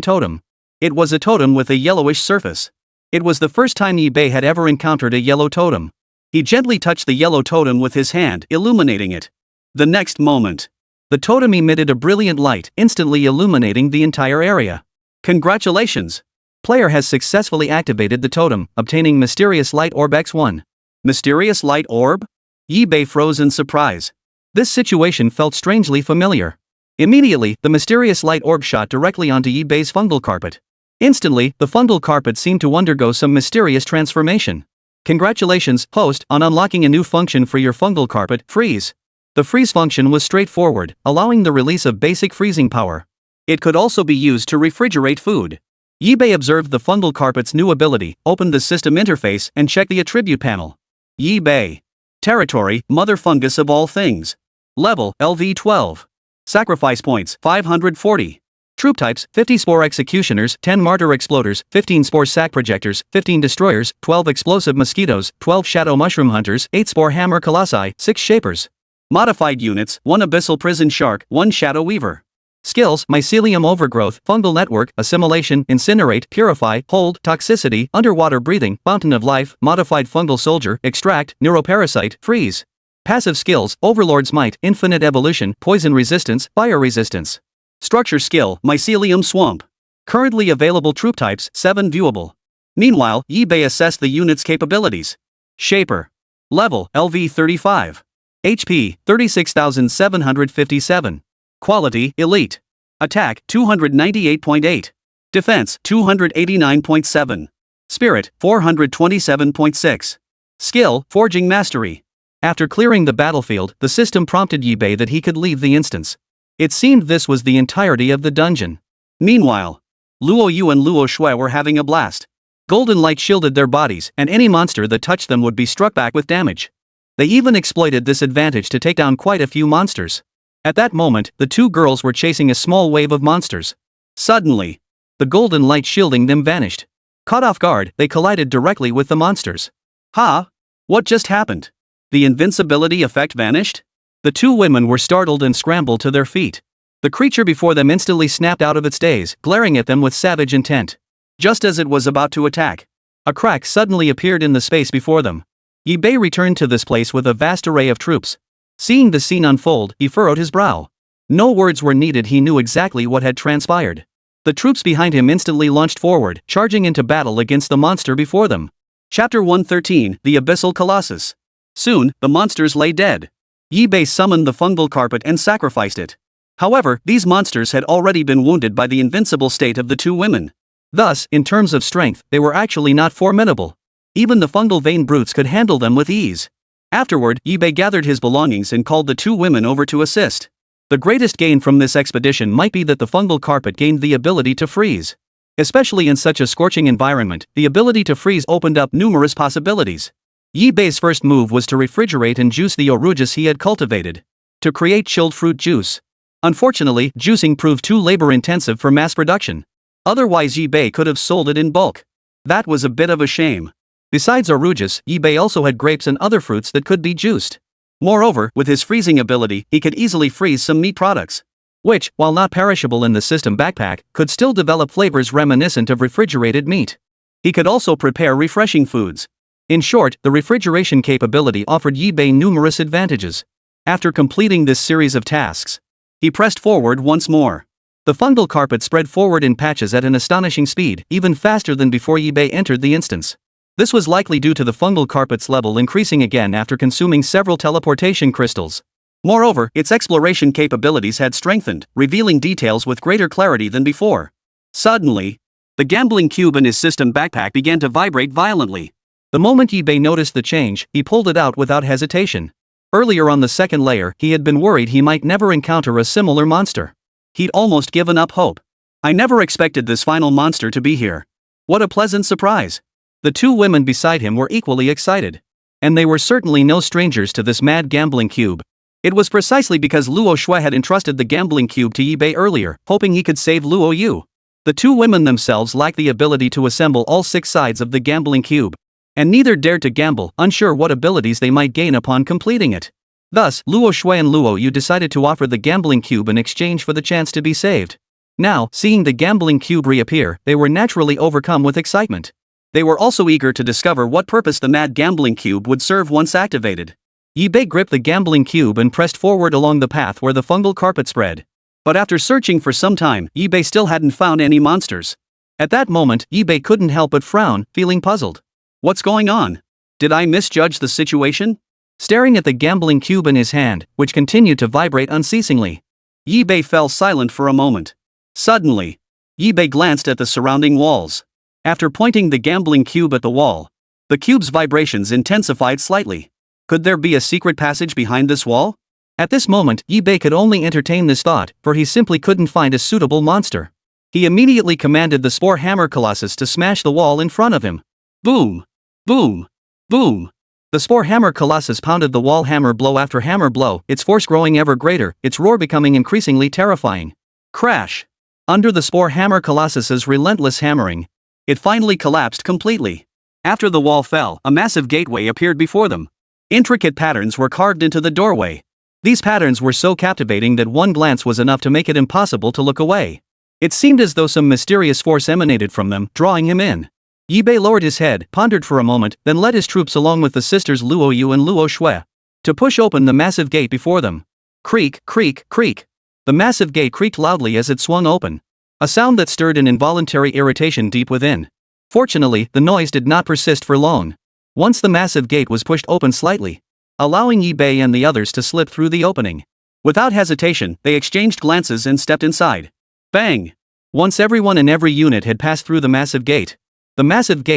totem. It was a totem with a yellowish surface. It was the first time eBay had ever encountered a yellow totem. He gently touched the yellow totem with his hand, illuminating it. The next moment, the totem emitted a brilliant light, instantly illuminating the entire area. Congratulations! Player has successfully activated the totem, obtaining Mysterious Light Orb X1. Mysterious Light Orb? eBay froze in surprise. This situation felt strangely familiar. Immediately, the Mysterious Light Orb shot directly onto eBay's fungal carpet. Instantly, the fungal carpet seemed to undergo some mysterious transformation. Congratulations, host, on unlocking a new function for your fungal carpet, Freeze. The freeze function was straightforward, allowing the release of basic freezing power. It could also be used to refrigerate food. eBay observed the fungal carpet's new ability, opened the system interface, and checked the attribute panel. eBay. Territory, Mother Fungus of all things. Level, LV12. Sacrifice points, 540. Troop types, 50 Spore Executioners, 10 Martyr Exploders, 15 Spore Sac Projectors, 15 Destroyers, 12 Explosive Mosquitoes, 12 Shadow Mushroom Hunters, 8 Spore Hammer Colossi, 6 Shapers. Modified units, 1 Abyssal Prison Shark, 1 Shadow Weaver. Skills, Mycelium Overgrowth, Fungal Network, Assimilation, Incinerate, Purify, Hold, Toxicity, Underwater Breathing, Fountain of Life, Modified Fungal Soldier, Extract, Neuroparasite, Freeze. Passive skills, Overlord's Might, Infinite Evolution, Poison Resistance, Fire Resistance. Structure skill, Mycelium Swamp. Currently available troop types, 7 viewable. Meanwhile, eBay assessed the unit's capabilities. Shaper. Level, LV35. HP, 36,757. Quality, Elite. Attack, 298.8. Defense, 289.7. Spirit, 427.6. Skill, Forging Mastery. After clearing the battlefield, the system prompted eBay that he could leave the instance. It seemed this was the entirety of the dungeon. Meanwhile, Luo Yu and Luo Shui were having a blast. Golden light shielded their bodies, and any monster that touched them would be struck back with damage. They even exploited this advantage to take down quite a few monsters. At that moment, the two girls were chasing a small wave of monsters. Suddenly, the golden light shielding them vanished. Caught off guard, they collided directly with the monsters. Ha! What just happened? The invincibility effect vanished? The two women were startled and scrambled to their feet. The creature before them instantly snapped out of its daze, glaring at them with savage intent. Just as it was about to attack, a crack suddenly appeared in the space before them. eBay returned to this place with a vast array of troops. Seeing the scene unfold, he furrowed his brow. No words were needed, he knew exactly what had transpired. The troops behind him instantly launched forward, charging into battle against the monster before them. Chapter 113, The Abyssal Colossus. Soon, the monsters lay dead. eBay summoned the fungal carpet and sacrificed it. However, these monsters had already been wounded by the invincible state of the two women. Thus, in terms of strength, they were actually not formidable. Even the fungal vein brutes could handle them with ease. Afterward, eBay gathered his belongings and called the two women over to assist. The greatest gain from this expedition might be that the fungal carpet gained the ability to freeze. Especially in such a scorching environment, the ability to freeze opened up numerous possibilities. eBay's first move was to refrigerate and juice the orugus he had cultivated. To create chilled fruit juice. Unfortunately, juicing proved too labor-intensive for mass production. Otherwise eBay could have sold it in bulk. That was a bit of a shame. Besides orugus, eBay also had grapes and other fruits that could be juiced. Moreover, with his freezing ability, he could easily freeze some meat products, which, while not perishable in the system backpack, could still develop flavors reminiscent of refrigerated meat. He could also prepare refreshing foods. In short, the refrigeration capability offered eBay numerous advantages. After completing this series of tasks, he pressed forward once more. The fungal carpet spread forward in patches at an astonishing speed, even faster than before eBay entered the instance. This was likely due to the fungal carpet's level increasing again after consuming several teleportation crystals. Moreover, its exploration capabilities had strengthened, revealing details with greater clarity than before. Suddenly, the gambling cube in his system backpack began to vibrate violently. The moment eBay noticed the change, he pulled it out without hesitation. Earlier on the second layer, he had been worried he might never encounter a similar monster. He'd almost given up hope. I never expected this final monster to be here. What a pleasant surprise. The two women beside him were equally excited. And they were certainly no strangers to this mad gambling cube. It was precisely because Luo Shui had entrusted the gambling cube to eBay earlier, hoping he could save Luo Yu. The two women themselves lacked the ability to assemble all 6 sides of the gambling cube. And neither dared to gamble, unsure what abilities they might gain upon completing it. Thus, Luo Shui and Luo Yu decided to offer the gambling cube in exchange for the chance to be saved. Now, seeing the gambling cube reappear, they were naturally overcome with excitement. They were also eager to discover what purpose the mad gambling cube would serve once activated. Yibei gripped the gambling cube and pressed forward along the path where the fungal carpet spread. But after searching for some time, Yibei still hadn't found any monsters. At that moment, Yibei couldn't help but frown, feeling puzzled. What's going on? Did I misjudge the situation? Staring at the gambling cube in his hand, which continued to vibrate unceasingly, Yibei fell silent for a moment. Suddenly, Yibei glanced at the surrounding walls. After pointing the gambling cube at the wall, the cube's vibrations intensified slightly. Could there be a secret passage behind this wall? At this moment, Yibei could only entertain this thought, for he simply couldn't find a suitable monster. He immediately commanded the Spore Hammer Colossus to smash the wall in front of him. Boom! Boom! Boom! The Spore Hammer Colossus pounded the wall hammer blow after hammer blow, its force growing ever greater, its roar becoming increasingly terrifying. Crash! Under the Spore Hammer Colossus's relentless hammering, it finally collapsed completely. After the wall fell, a massive gateway appeared before them. Intricate patterns were carved into the doorway. These patterns were so captivating that one glance was enough to make it impossible to look away. It seemed as though some mysterious force emanated from them, drawing him in. Yibei lowered his head, pondered for a moment, then led his troops along with the sisters Luo Yu and Luo Shui to push open the massive gate before them. Creak, creak, creak. The massive gate creaked loudly as it swung open, a sound that stirred an involuntary irritation deep within. Fortunately, the noise did not persist for long. Once the massive gate was pushed open slightly, allowing Yibei and the others to slip through the opening. Without hesitation, they exchanged glances and stepped inside. Bang! Once everyone in every unit had passed through the massive gate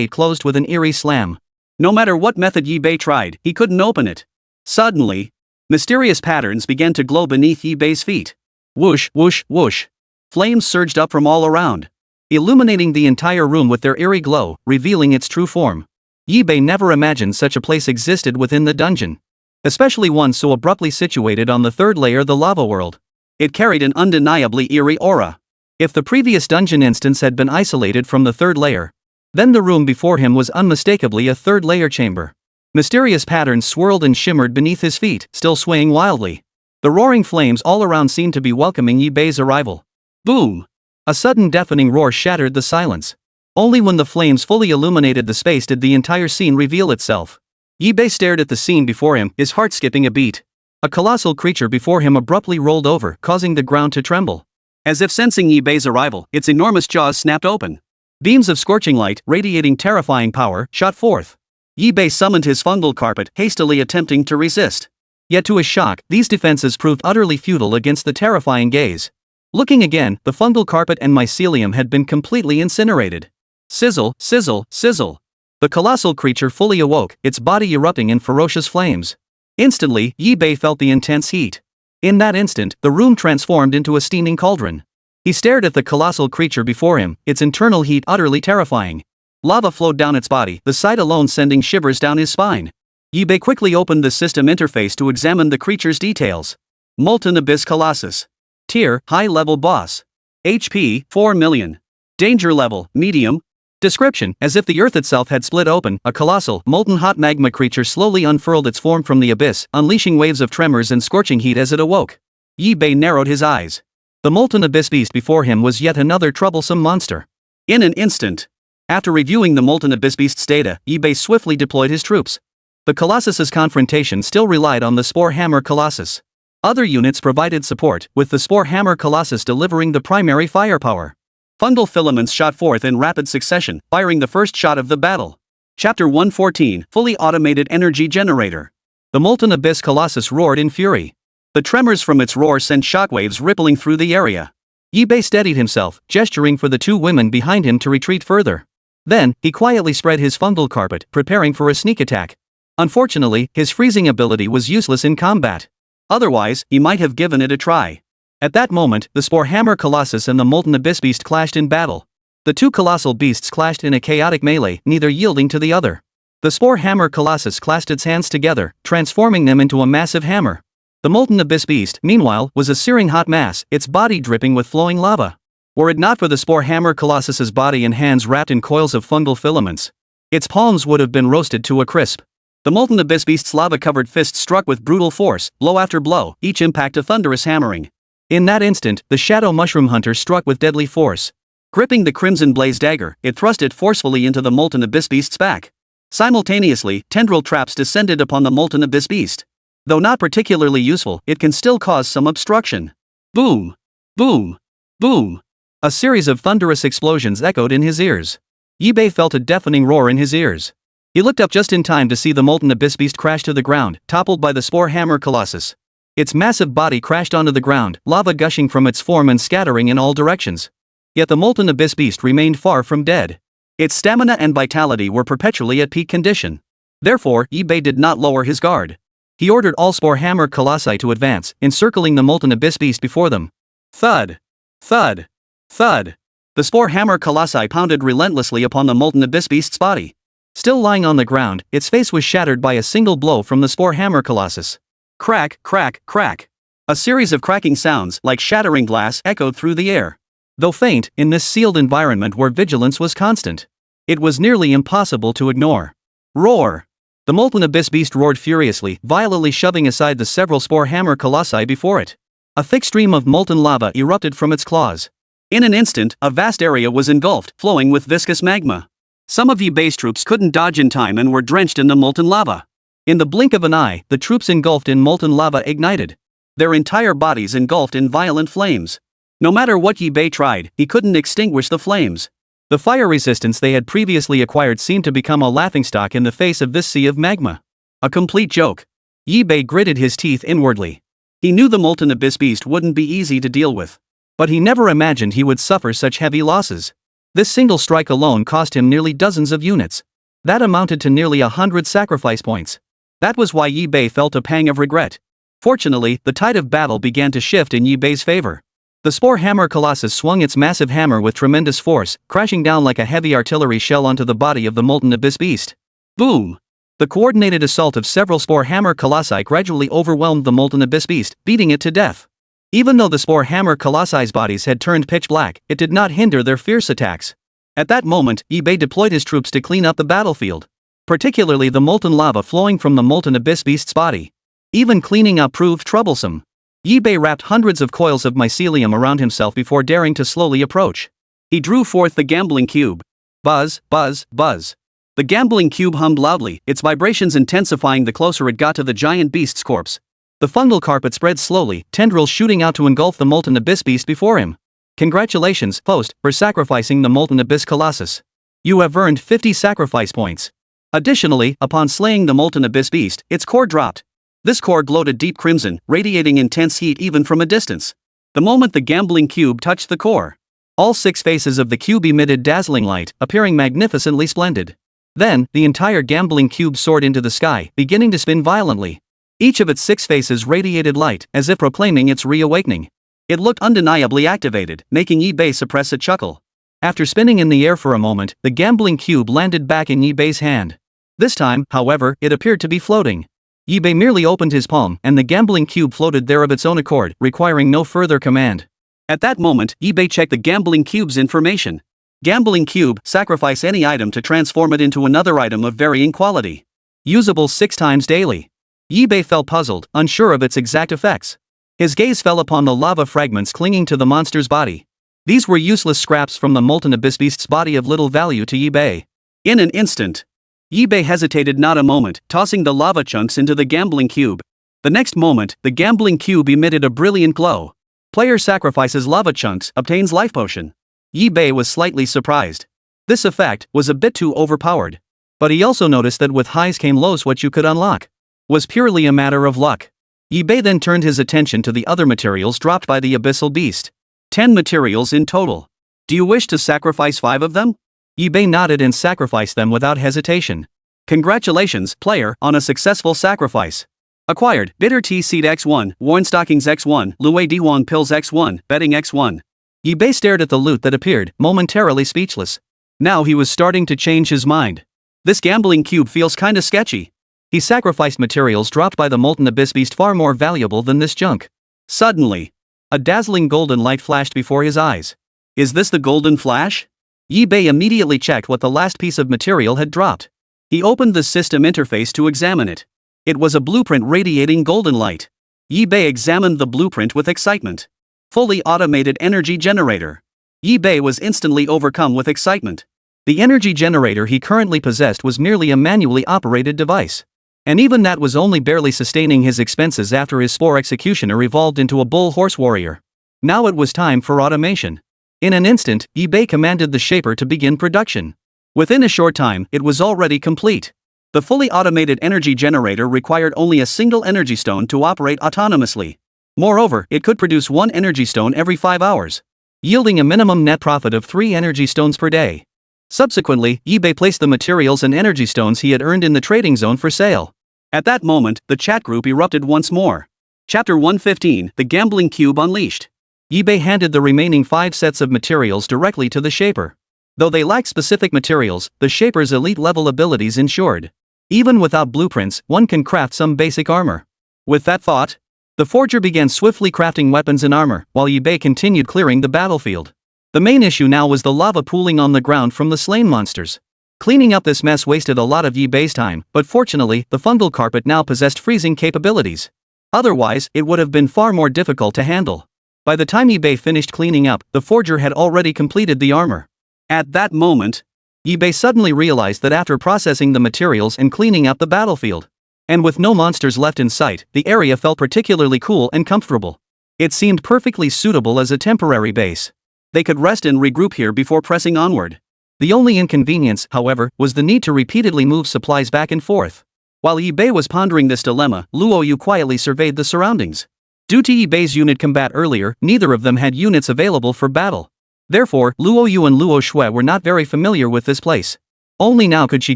closed with an eerie slam. No matter what method Yibei tried, he couldn't open it. Suddenly, mysterious patterns began to glow beneath Yibei's feet. Whoosh, whoosh, whoosh. Flames surged up from all around, illuminating the entire room with their eerie glow, revealing its true form. Yibei never imagined such a place existed within the dungeon, especially one so abruptly situated on the 3rd layer, the lava world. It carried an undeniably eerie aura. If the previous dungeon instance had been isolated from the 3rd layer, then the room before him was unmistakably a 3rd layer chamber. Mysterious patterns swirled and shimmered beneath his feet, still swaying wildly. The roaring flames all around seemed to be welcoming Yibei's arrival. Boom! A sudden deafening roar shattered the silence. Only when the flames fully illuminated the space did the entire scene reveal itself. Yibei stared at the scene before him, his heart skipping a beat. A colossal creature before him abruptly rolled over, causing the ground to tremble. As if sensing Yibei's arrival, its enormous jaws snapped open. Beams of scorching light, radiating terrifying power, shot forth. Yibei summoned his fungal carpet, hastily attempting to resist. Yet to his shock, these defenses proved utterly futile against the terrifying gaze. Looking again, the fungal carpet and mycelium had been completely incinerated. Sizzle, sizzle, sizzle. The colossal creature fully awoke, its body erupting in ferocious flames. Instantly, Yibei felt the intense heat. In that instant, the room transformed into a steaming cauldron. He stared at the colossal creature before him, its internal heat utterly terrifying. Lava flowed down its body, the sight alone sending shivers down his spine. Yibei quickly opened the system interface to examine the creature's details. Molten Abyss Colossus. Tier, High-Level Boss. HP, 4 million. Danger Level, Medium. Description: as if the earth itself had split open, a colossal, molten hot magma creature slowly unfurled its form from the abyss, unleashing waves of tremors and scorching heat as it awoke. Yibei narrowed his eyes. The molten abyss beast before him was yet another troublesome monster. In an instant, after reviewing the molten abyss beast's data, Yibei swiftly deployed his troops. The Colossus's confrontation still relied on the Spore Hammer Colossus. Other units provided support, with the Spore Hammer Colossus delivering the primary firepower. Fungal filaments shot forth in rapid succession, firing the first shot of the battle. Chapter 114, Fully Automated Energy Generator. The molten abyss Colossus roared in fury. The tremors from its roar sent shockwaves rippling through the area. Yibei steadied himself, gesturing for the two women behind him to retreat further. Then, he quietly spread his fungal carpet, preparing for a sneak attack. Unfortunately, his freezing ability was useless in combat. Otherwise, he might have given it a try. At that moment, the Spore Hammer Colossus and the Molten Abyss Beast clashed in battle. The two colossal beasts clashed in a chaotic melee, neither yielding to the other. The Spore Hammer Colossus clasped its hands together, transforming them into a massive hammer. The Molten Abyss Beast, meanwhile, was a searing hot mass, its body dripping with flowing lava. Were it not for the Spore Hammer Colossus's body and hands wrapped in coils of fungal filaments, its palms would have been roasted to a crisp. The molten abyss beast's lava-covered fist struck with brutal force, blow after blow, each impact a thunderous hammering. In that instant, the shadow mushroom hunter struck with deadly force. Gripping the crimson blaze dagger, it thrust it forcefully into the molten abyss beast's back. Simultaneously, tendril traps descended upon the molten abyss beast. Though not particularly useful, it can still cause some obstruction. Boom! Boom! Boom! A series of thunderous explosions echoed in his ears. Yibei felt a deafening roar in his ears. He looked up just in time to see the molten abyss beast crash to the ground, toppled by the Spore Hammer Colossus. Its massive body crashed onto the ground, lava gushing from its form and scattering in all directions. Yet the molten abyss beast remained far from dead. Its stamina and vitality were perpetually at peak condition. Therefore, Yibei did not lower his guard. He ordered all Spore Hammer Colossi to advance, encircling the molten abyss beast before them. Thud! Thud! Thud! The Spore Hammer Colossi pounded relentlessly upon the molten abyss beast's body. Still lying on the ground, its face was shattered by a single blow from the Spore Hammer Colossus. Crack, crack, crack. A series of cracking sounds, like shattering glass, echoed through the air. Though faint, in this sealed environment where vigilance was constant, it was nearly impossible to ignore. Roar! The molten abyss beast roared furiously, violently shoving aside the several Spore Hammer Colossi before it. A thick stream of molten lava erupted from its claws. In an instant, a vast area was engulfed, flowing with viscous magma. Some of Yibei's troops couldn't dodge in time and were drenched in the molten lava. In the blink of an eye, the troops engulfed in molten lava ignited. Their entire bodies engulfed in violent flames. No matter what Yibei tried, he couldn't extinguish the flames. The fire resistance they had previously acquired seemed to become a laughingstock in the face of this sea of magma. A complete joke. Yibei gritted his teeth inwardly. He knew the molten abyss beast wouldn't be easy to deal with. But he never imagined he would suffer such heavy losses. This single strike alone cost him nearly dozens of units. That amounted to nearly 100 sacrifice points. That was why Yibei felt a pang of regret. Fortunately, the tide of battle began to shift in Yibei's favor. The Spore Hammer Colossus swung its massive hammer with tremendous force, crashing down like a heavy artillery shell onto the body of the molten abyss beast. Boom! The coordinated assault of several Spore Hammer Colossi gradually overwhelmed the molten abyss beast, beating it to death. Even though the Spore Hammer Colossi's bodies had turned pitch black, it did not hinder their fierce attacks. At that moment, Yibei deployed his troops to clean up the battlefield. Particularly the molten lava flowing from the molten abyss beast's body. Even cleaning up proved troublesome. Yibei wrapped hundreds of coils of mycelium around himself before daring to slowly approach. He drew forth the gambling cube. Buzz, buzz, buzz. The gambling cube hummed loudly, its vibrations intensifying the closer it got to the giant beast's corpse. The fungal carpet spread slowly, tendrils shooting out to engulf the molten abyss beast before him. Congratulations, host, for sacrificing the molten abyss colossus. You have earned 50 sacrifice points. Additionally, upon slaying the molten abyss beast, its core dropped. This core glowed a deep crimson, radiating intense heat even from a distance. The moment the gambling cube touched the core, all 6 faces of the cube emitted dazzling light, appearing magnificently splendid. Then, the entire gambling cube soared into the sky, beginning to spin violently. Each of its 6 faces radiated light, as if proclaiming its reawakening. It looked undeniably activated, making Yibei suppress a chuckle. After spinning in the air for a moment, the gambling cube landed back in Yibei's hand. This time, however, it appeared to be floating. Yibei merely opened his palm, and the gambling cube floated there of its own accord, requiring no further command. At that moment, Yibei checked the gambling cube's information. Gambling cube, sacrifice any item to transform it into another item of varying quality. Usable 6 times daily. Yibei felt puzzled, unsure of its exact effects. His gaze fell upon the lava fragments clinging to the monster's body. These were useless scraps from the molten abyss beast's body of little value to Yibei. In an instant, Yibei hesitated not a moment, tossing the lava chunks into the gambling cube. The next moment, the gambling cube emitted a brilliant glow. Player sacrifices lava chunks, obtains life potion. Yibei was slightly surprised. This effect was a bit too overpowered. But he also noticed that with highs came lows. What you could unlock was purely a matter of luck. Yibei then turned his attention to the other materials dropped by the abyssal beast. 10 materials in total. Do you wish to sacrifice 5 of them? Yibei nodded and sacrificed them without hesitation. Congratulations, player, on a successful sacrifice. Acquired, Bitter Tea Seed X1, Worn Stockings X1, Luei Diwan Pills X1, Bedding X1. Yibei stared at the loot that appeared, momentarily speechless. Now he was starting to change his mind. This gambling cube feels kinda sketchy. He sacrificed materials dropped by the molten abyss beast far more valuable than this junk. Suddenly, a dazzling golden light flashed before his eyes. Is this the golden flash? Yi-Bei immediately checked what the last piece of material had dropped. He opened the system interface to examine it. It was a blueprint radiating golden light. Yi-Bei examined the blueprint with excitement. Fully automated energy generator. Yi-Bei was instantly overcome with excitement. The energy generator he currently possessed was merely a manually operated device. And even that was only barely sustaining his expenses after his Spore Executioner evolved into a bull horse warrior. Now it was time for automation. In an instant, Yi-Bei commanded the shaper to begin production. Within a short time, it was already complete. The fully automated energy generator required only a single energy stone to operate autonomously. Moreover, it could produce one energy stone every 5 hours, yielding a minimum net profit of 3 energy stones per day. Subsequently, Yi-Bei placed the materials and energy stones he had earned in the trading zone for sale. At that moment, the chat group erupted once more. Chapter 115, The Gambling Cube Unleashed. Yi-Bei handed the remaining 5 sets of materials directly to the shaper. Though they lacked specific materials, the shaper's elite-level abilities ensured. Even without blueprints, one can craft some basic armor. With that thought, the forger began swiftly crafting weapons and armor, while Yi-Bei continued clearing the battlefield. The main issue now was the lava pooling on the ground from the slain monsters. Cleaning up this mess wasted a lot of Yi-Bei's time, but fortunately, the fungal carpet now possessed freezing capabilities. Otherwise, it would have been far more difficult to handle. By the time Yi-Bei finished cleaning up, the forger had already completed the armor. At that moment, Yi-Bei suddenly realized that after processing the materials and cleaning up the battlefield, and with no monsters left in sight, the area felt particularly cool and comfortable. It seemed perfectly suitable as a temporary base. They could rest and regroup here before pressing onward. The only inconvenience, however, was the need to repeatedly move supplies back and forth. While Yi-Bei was pondering this dilemma, Luoyu quietly surveyed the surroundings. Due to Yi-Bei's unit combat earlier, neither of them had units available for battle. Therefore, Luoyu and Luo Shui were not very familiar with this place. Only now could she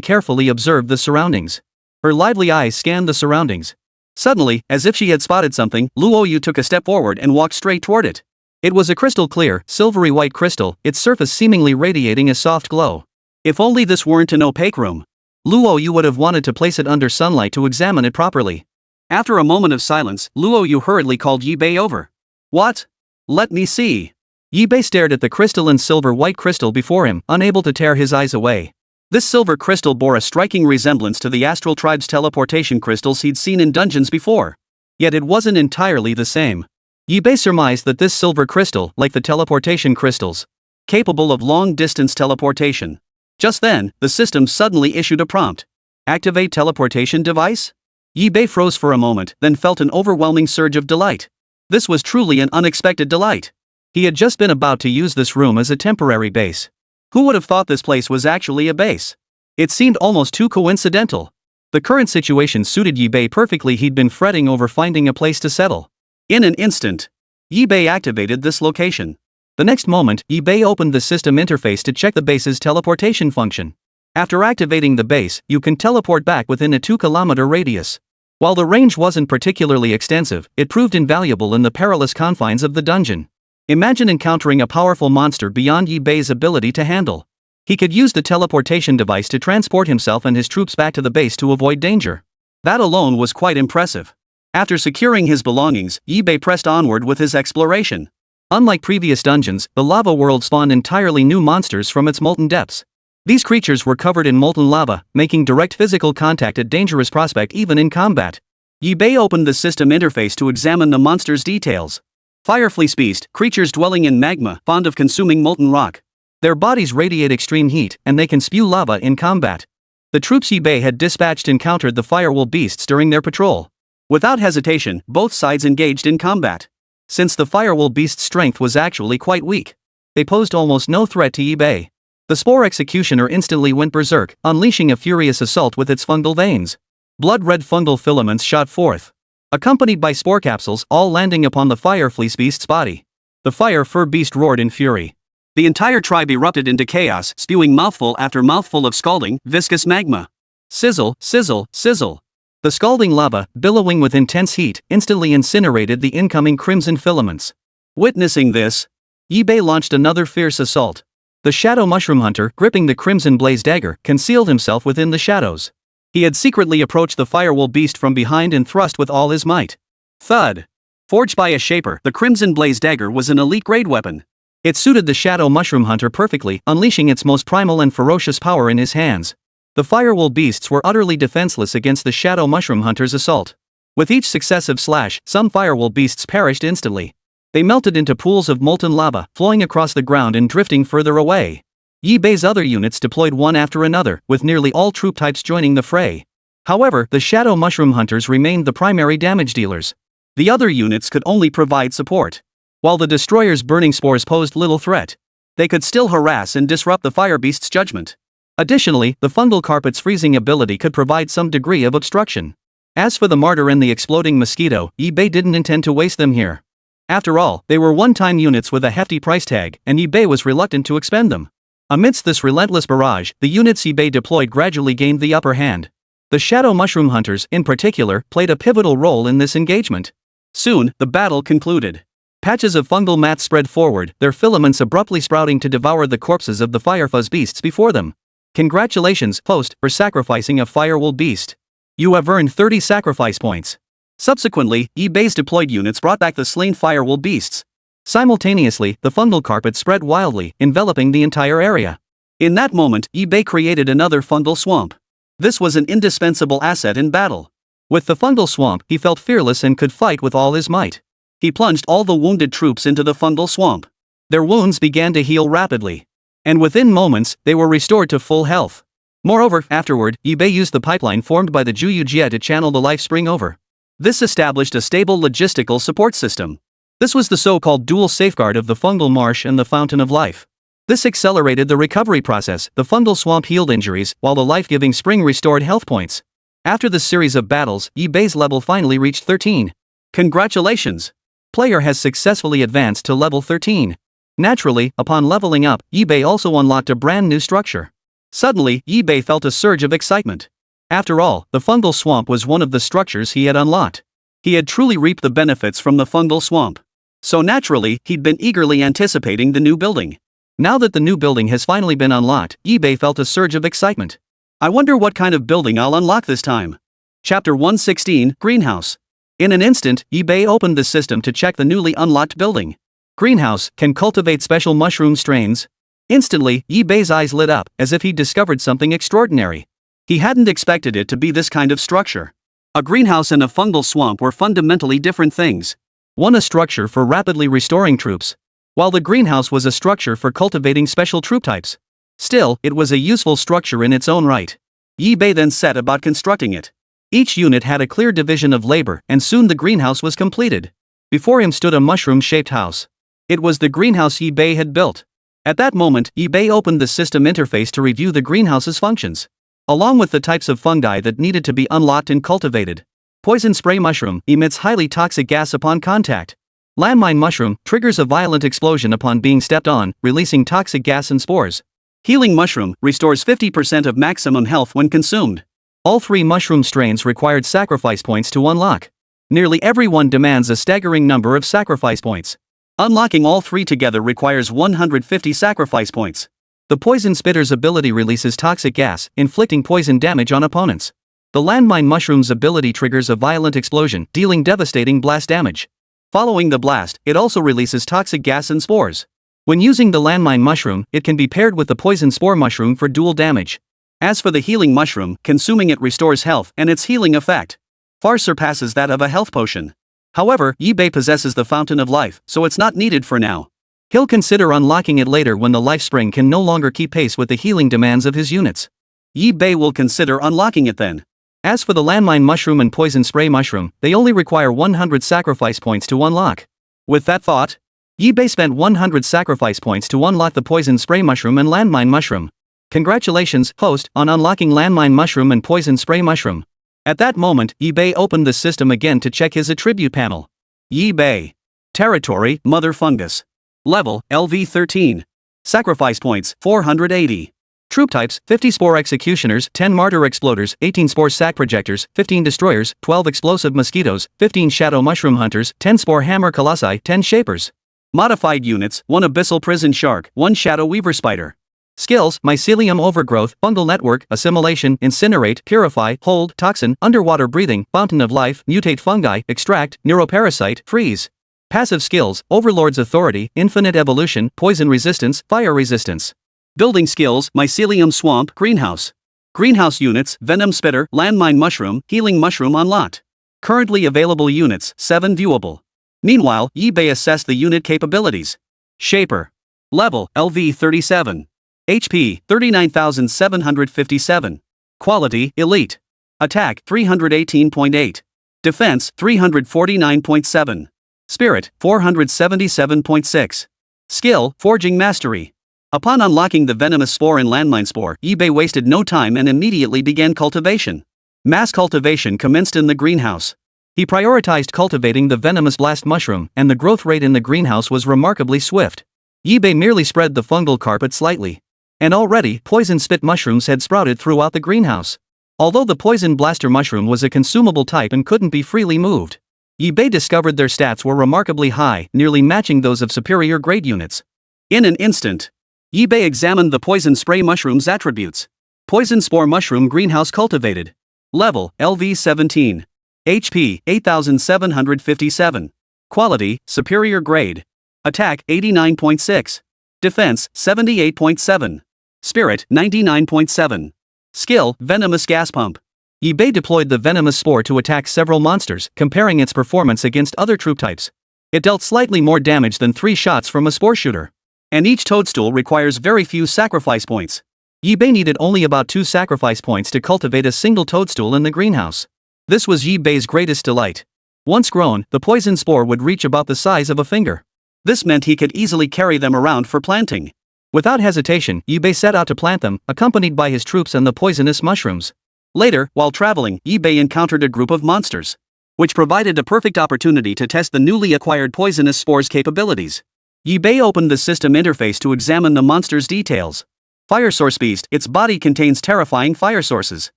carefully observe the surroundings. Her lively eyes scanned the surroundings. Suddenly, as if she had spotted something, Luoyu took a step forward and walked straight toward it. It was a crystal clear, silvery white crystal, its surface seemingly radiating a soft glow. If only this weren't an opaque room. Luoyu would have wanted to place it under sunlight to examine it properly. After a moment of silence, Luoyu hurriedly called Yi-Bei over. What? Let me see. Yi-Bei stared at the crystalline silver white crystal before him, unable to tear his eyes away. This silver crystal bore a striking resemblance to the Astral Tribe's teleportation crystals he'd seen in dungeons before. Yet it wasn't entirely the same. Yi-Bei surmised that this silver crystal, like the teleportation crystals, capable of long-distance teleportation. Just then, the system suddenly issued a prompt. Activate teleportation device? Yi-Bei froze for a moment, then felt an overwhelming surge of delight. This was truly an unexpected delight. He had just been about to use this room as a temporary base. Who would have thought this place was actually a base? It seemed almost too coincidental. The current situation suited Yi-Bei perfectly. He'd been fretting over finding a place to settle. In an instant, Yi-Bei activated this location. The next moment, Yi-Bei opened the system interface to check the base's teleportation function. After activating the base, you can teleport back within a 2-kilometer radius. While the range wasn't particularly extensive, it proved invaluable in the perilous confines of the dungeon. Imagine encountering a powerful monster beyond Yi-Bei's ability to handle. He could use the teleportation device to transport himself and his troops back to the base to avoid danger. That alone was quite impressive. After securing his belongings, Yi-Bei pressed onward with his exploration. Unlike previous dungeons, the lava world spawned entirely new monsters from its molten depths. These creatures were covered in molten lava, making direct physical contact a dangerous prospect even in combat. Yi-Bei opened the system interface to examine the monsters' details. Firefleece beast, creatures dwelling in magma, fond of consuming molten rock. Their bodies radiate extreme heat, and they can spew lava in combat. The troops Yi-Bei had dispatched encountered the firewall beasts during their patrol. Without hesitation, both sides engaged in combat. Since the firewall beast's strength was actually quite weak, they posed almost no threat to Yi-Bei. The Spore Executioner instantly went berserk, unleashing a furious assault with its fungal veins. Blood-red fungal filaments shot forth, accompanied by spore capsules, all landing upon the firefleece beast's body. The fire fur beast roared in fury. The entire tribe erupted into chaos, spewing mouthful after mouthful of scalding, viscous magma. Sizzle, sizzle, sizzle. The scalding lava, billowing with intense heat, instantly incinerated the incoming crimson filaments. Witnessing this, Yi-Bei launched another fierce assault. The Shadow Mushroom Hunter, gripping the crimson blaze dagger, concealed himself within the shadows. He had secretly approached the firewall beast from behind and thrust with all his might. Thud! Forged by a shaper, the crimson blaze dagger was an elite grade weapon. It suited the shadow mushroom hunter perfectly, unleashing its most primal and ferocious power in his hands. The firewall beasts were utterly defenseless against the shadow mushroom hunter's assault. With each successive slash, some firewall beasts perished instantly. They melted into pools of molten lava, flowing across the ground and drifting further away. Yi Bei's other units deployed one after another, with nearly all troop types joining the fray. However, the shadow mushroom hunters remained the primary damage dealers. The other units could only provide support. While the destroyer's burning spores posed little threat, they could still harass and disrupt the fire beast's judgment. Additionally, the fungal carpet's freezing ability could provide some degree of obstruction. As for the martyr and the exploding mosquito, Yi Bei didn't intend to waste them here. After all, they were one-time units with a hefty price tag, and Yi Bei was reluctant to expend them. Amidst this relentless barrage, the units Yi Bei deployed gradually gained the upper hand. The shadow mushroom hunters, in particular, played a pivotal role in this engagement. Soon, the battle concluded. Patches of fungal mats spread forward, their filaments abruptly sprouting to devour the corpses of the firefuzz beasts before them. Congratulations, host, for sacrificing a firewall beast. You have earned 30 sacrifice points. Subsequently, Yi Bei's deployed units brought back the slain firewall beasts. Simultaneously, the fungal carpet spread wildly, enveloping the entire area. In that moment, Yi Bei created another fungal swamp. This was an indispensable asset in battle. With the fungal swamp, he felt fearless and could fight with all his might. He plunged all the wounded troops into the fungal swamp. Their wounds began to heal rapidly. And within moments, they were restored to full health. Moreover, afterward, Yi Bei used the pipeline formed by the Juyu Jie to channel the life spring over. This established a stable logistical support system. This was the so-called dual safeguard of the fungal marsh and the fountain of life. This accelerated the recovery process. The fungal swamp healed injuries, while the life-giving spring restored health points. After this series of battles, Yi Bei's level finally reached 13. Congratulations! Player has successfully advanced to level 13. Naturally, upon leveling up, Yi Bei also unlocked a brand new structure. Suddenly, Yi Bei felt a surge of excitement. After all, the fungal swamp was one of the structures he had unlocked. He had truly reaped the benefits from the fungal swamp. So naturally, he'd been eagerly anticipating the new building. Now that the new building has finally been unlocked, Yi Bei felt a surge of excitement. I wonder what kind of building I'll unlock this time. Chapter 116, Greenhouse. In an instant, Yi Bei opened the system to check the newly unlocked building. Greenhouse can cultivate special mushroom strains. Instantly, Yi Bei's eyes lit up, as if he'd discovered something extraordinary. He hadn't expected it to be this kind of structure. A greenhouse and a fungal swamp were fundamentally different things. One a structure for rapidly restoring troops, while the greenhouse was a structure for cultivating special troop types. Still, it was a useful structure in its own right. Yi Bei then set about constructing it. Each unit had a clear division of labor, and soon the greenhouse was completed. Before him stood a mushroom-shaped house. It was the greenhouse Yi Bei had built. At that moment, Yi Bei opened the system interface to review the greenhouse's functions, along with the types of fungi that needed to be unlocked and cultivated. Poison spray mushroom emits highly toxic gas upon contact. Landmine mushroom triggers a violent explosion upon being stepped on, releasing toxic gas and spores. Healing mushroom restores 50% of maximum health when consumed. All three mushroom strains required sacrifice points to unlock. Nearly everyone demands a staggering number of sacrifice points. Unlocking all three together requires 150 sacrifice points. The poison spitter's ability releases toxic gas, inflicting poison damage on opponents. The landmine mushroom's ability triggers a violent explosion, dealing devastating blast damage. Following the blast, it also releases toxic gas and spores. When using the landmine mushroom, it can be paired with the poison spore mushroom for dual damage. As for the healing mushroom, consuming it restores health, and its healing effect far surpasses that of a health potion. However, Yi Bei possesses the fountain of life, so it's not needed for now. He'll consider unlocking it later when the life spring can no longer keep pace with the healing demands of his units. Yi Bei will consider unlocking it then. As for the landmine mushroom and poison spray mushroom, they only require 100 sacrifice points to unlock. With that thought, Yi Bei spent 100 sacrifice points to unlock the poison spray mushroom and landmine mushroom. Congratulations, host, on unlocking landmine mushroom and poison spray mushroom. At that moment, Yi Bei opened the system again to check his attribute panel. Yi Bei. Territory, Mother Fungus. Level, LV 13. Sacrifice points, 480. Troop types, 50 Spore Executioners, 10 Martyr Exploders, 18 Spore Sac Projectors, 15 Destroyers, 12 Explosive Mosquitoes, 15 Shadow Mushroom Hunters, 10 Spore Hammer Colossi, 10 Shapers. Modified units, 1 Abyssal Prison Shark, 1 Shadow Weaver Spider. Skills, Mycelium Overgrowth, Fungal Network, Assimilation, Incinerate, Purify, Hold, Toxin, Underwater Breathing, Fountain of Life, Mutate Fungi, Extract, Neuroparasite, Freeze. Passive skills: Overlord's Authority, Infinite Evolution, Poison Resistance, Fire Resistance. Building skills: Mycelium Swamp, Greenhouse. Greenhouse units: Venom Spitter, Landmine Mushroom, Healing Mushroom unlocked. Currently available units: 7 viewable. Meanwhile, eBay assessed the unit capabilities. Shaper. Level: LV 37. HP: 39,757. Quality: Elite. Attack: 318.8. Defense: 349.7. Spirit: 477.6. Skill: Forging Mastery. Upon unlocking the Venomous Spore and Landmine Spore, eBay wasted no time and immediately began cultivation. Mass cultivation commenced in the greenhouse. He prioritized cultivating the Venomous Blast Mushroom, and the growth rate in the greenhouse was remarkably swift. eBay merely spread the fungal carpet slightly. And already, poison spit mushrooms had sprouted throughout the greenhouse. Although the poison blaster mushroom was a consumable type and couldn't be freely moved, eBay discovered their stats were remarkably high, nearly matching those of superior grade units. In an instant, eBay examined the poison spray mushroom's attributes. Poison spore mushroom greenhouse cultivated. Level: LV 17. HP: 8,757. Quality: superior grade. Attack: 89.6. Defense: 78.7. Spirit: 99.7. Skill: Venomous Gas Pump. eBay deployed the Venomous Spore to attack several monsters, comparing its performance against other troop types. It dealt slightly more damage than 3 shots from a spore shooter. And each toadstool requires very few sacrifice points. eBay needed only about 2 sacrifice points to cultivate a single toadstool in the greenhouse. This was eBay's greatest delight. Once grown, the poison spore would reach about the size of a finger. This meant he could easily carry them around for planting. Without hesitation, eBay set out to plant them, accompanied by his troops and the poisonous mushrooms. Later, while traveling, eBay encountered a group of monsters, which provided a perfect opportunity to test the newly acquired poisonous spore's capabilities. eBay opened the system interface to examine the monster's details. Fire Source Beast: its body contains terrifying fire sources.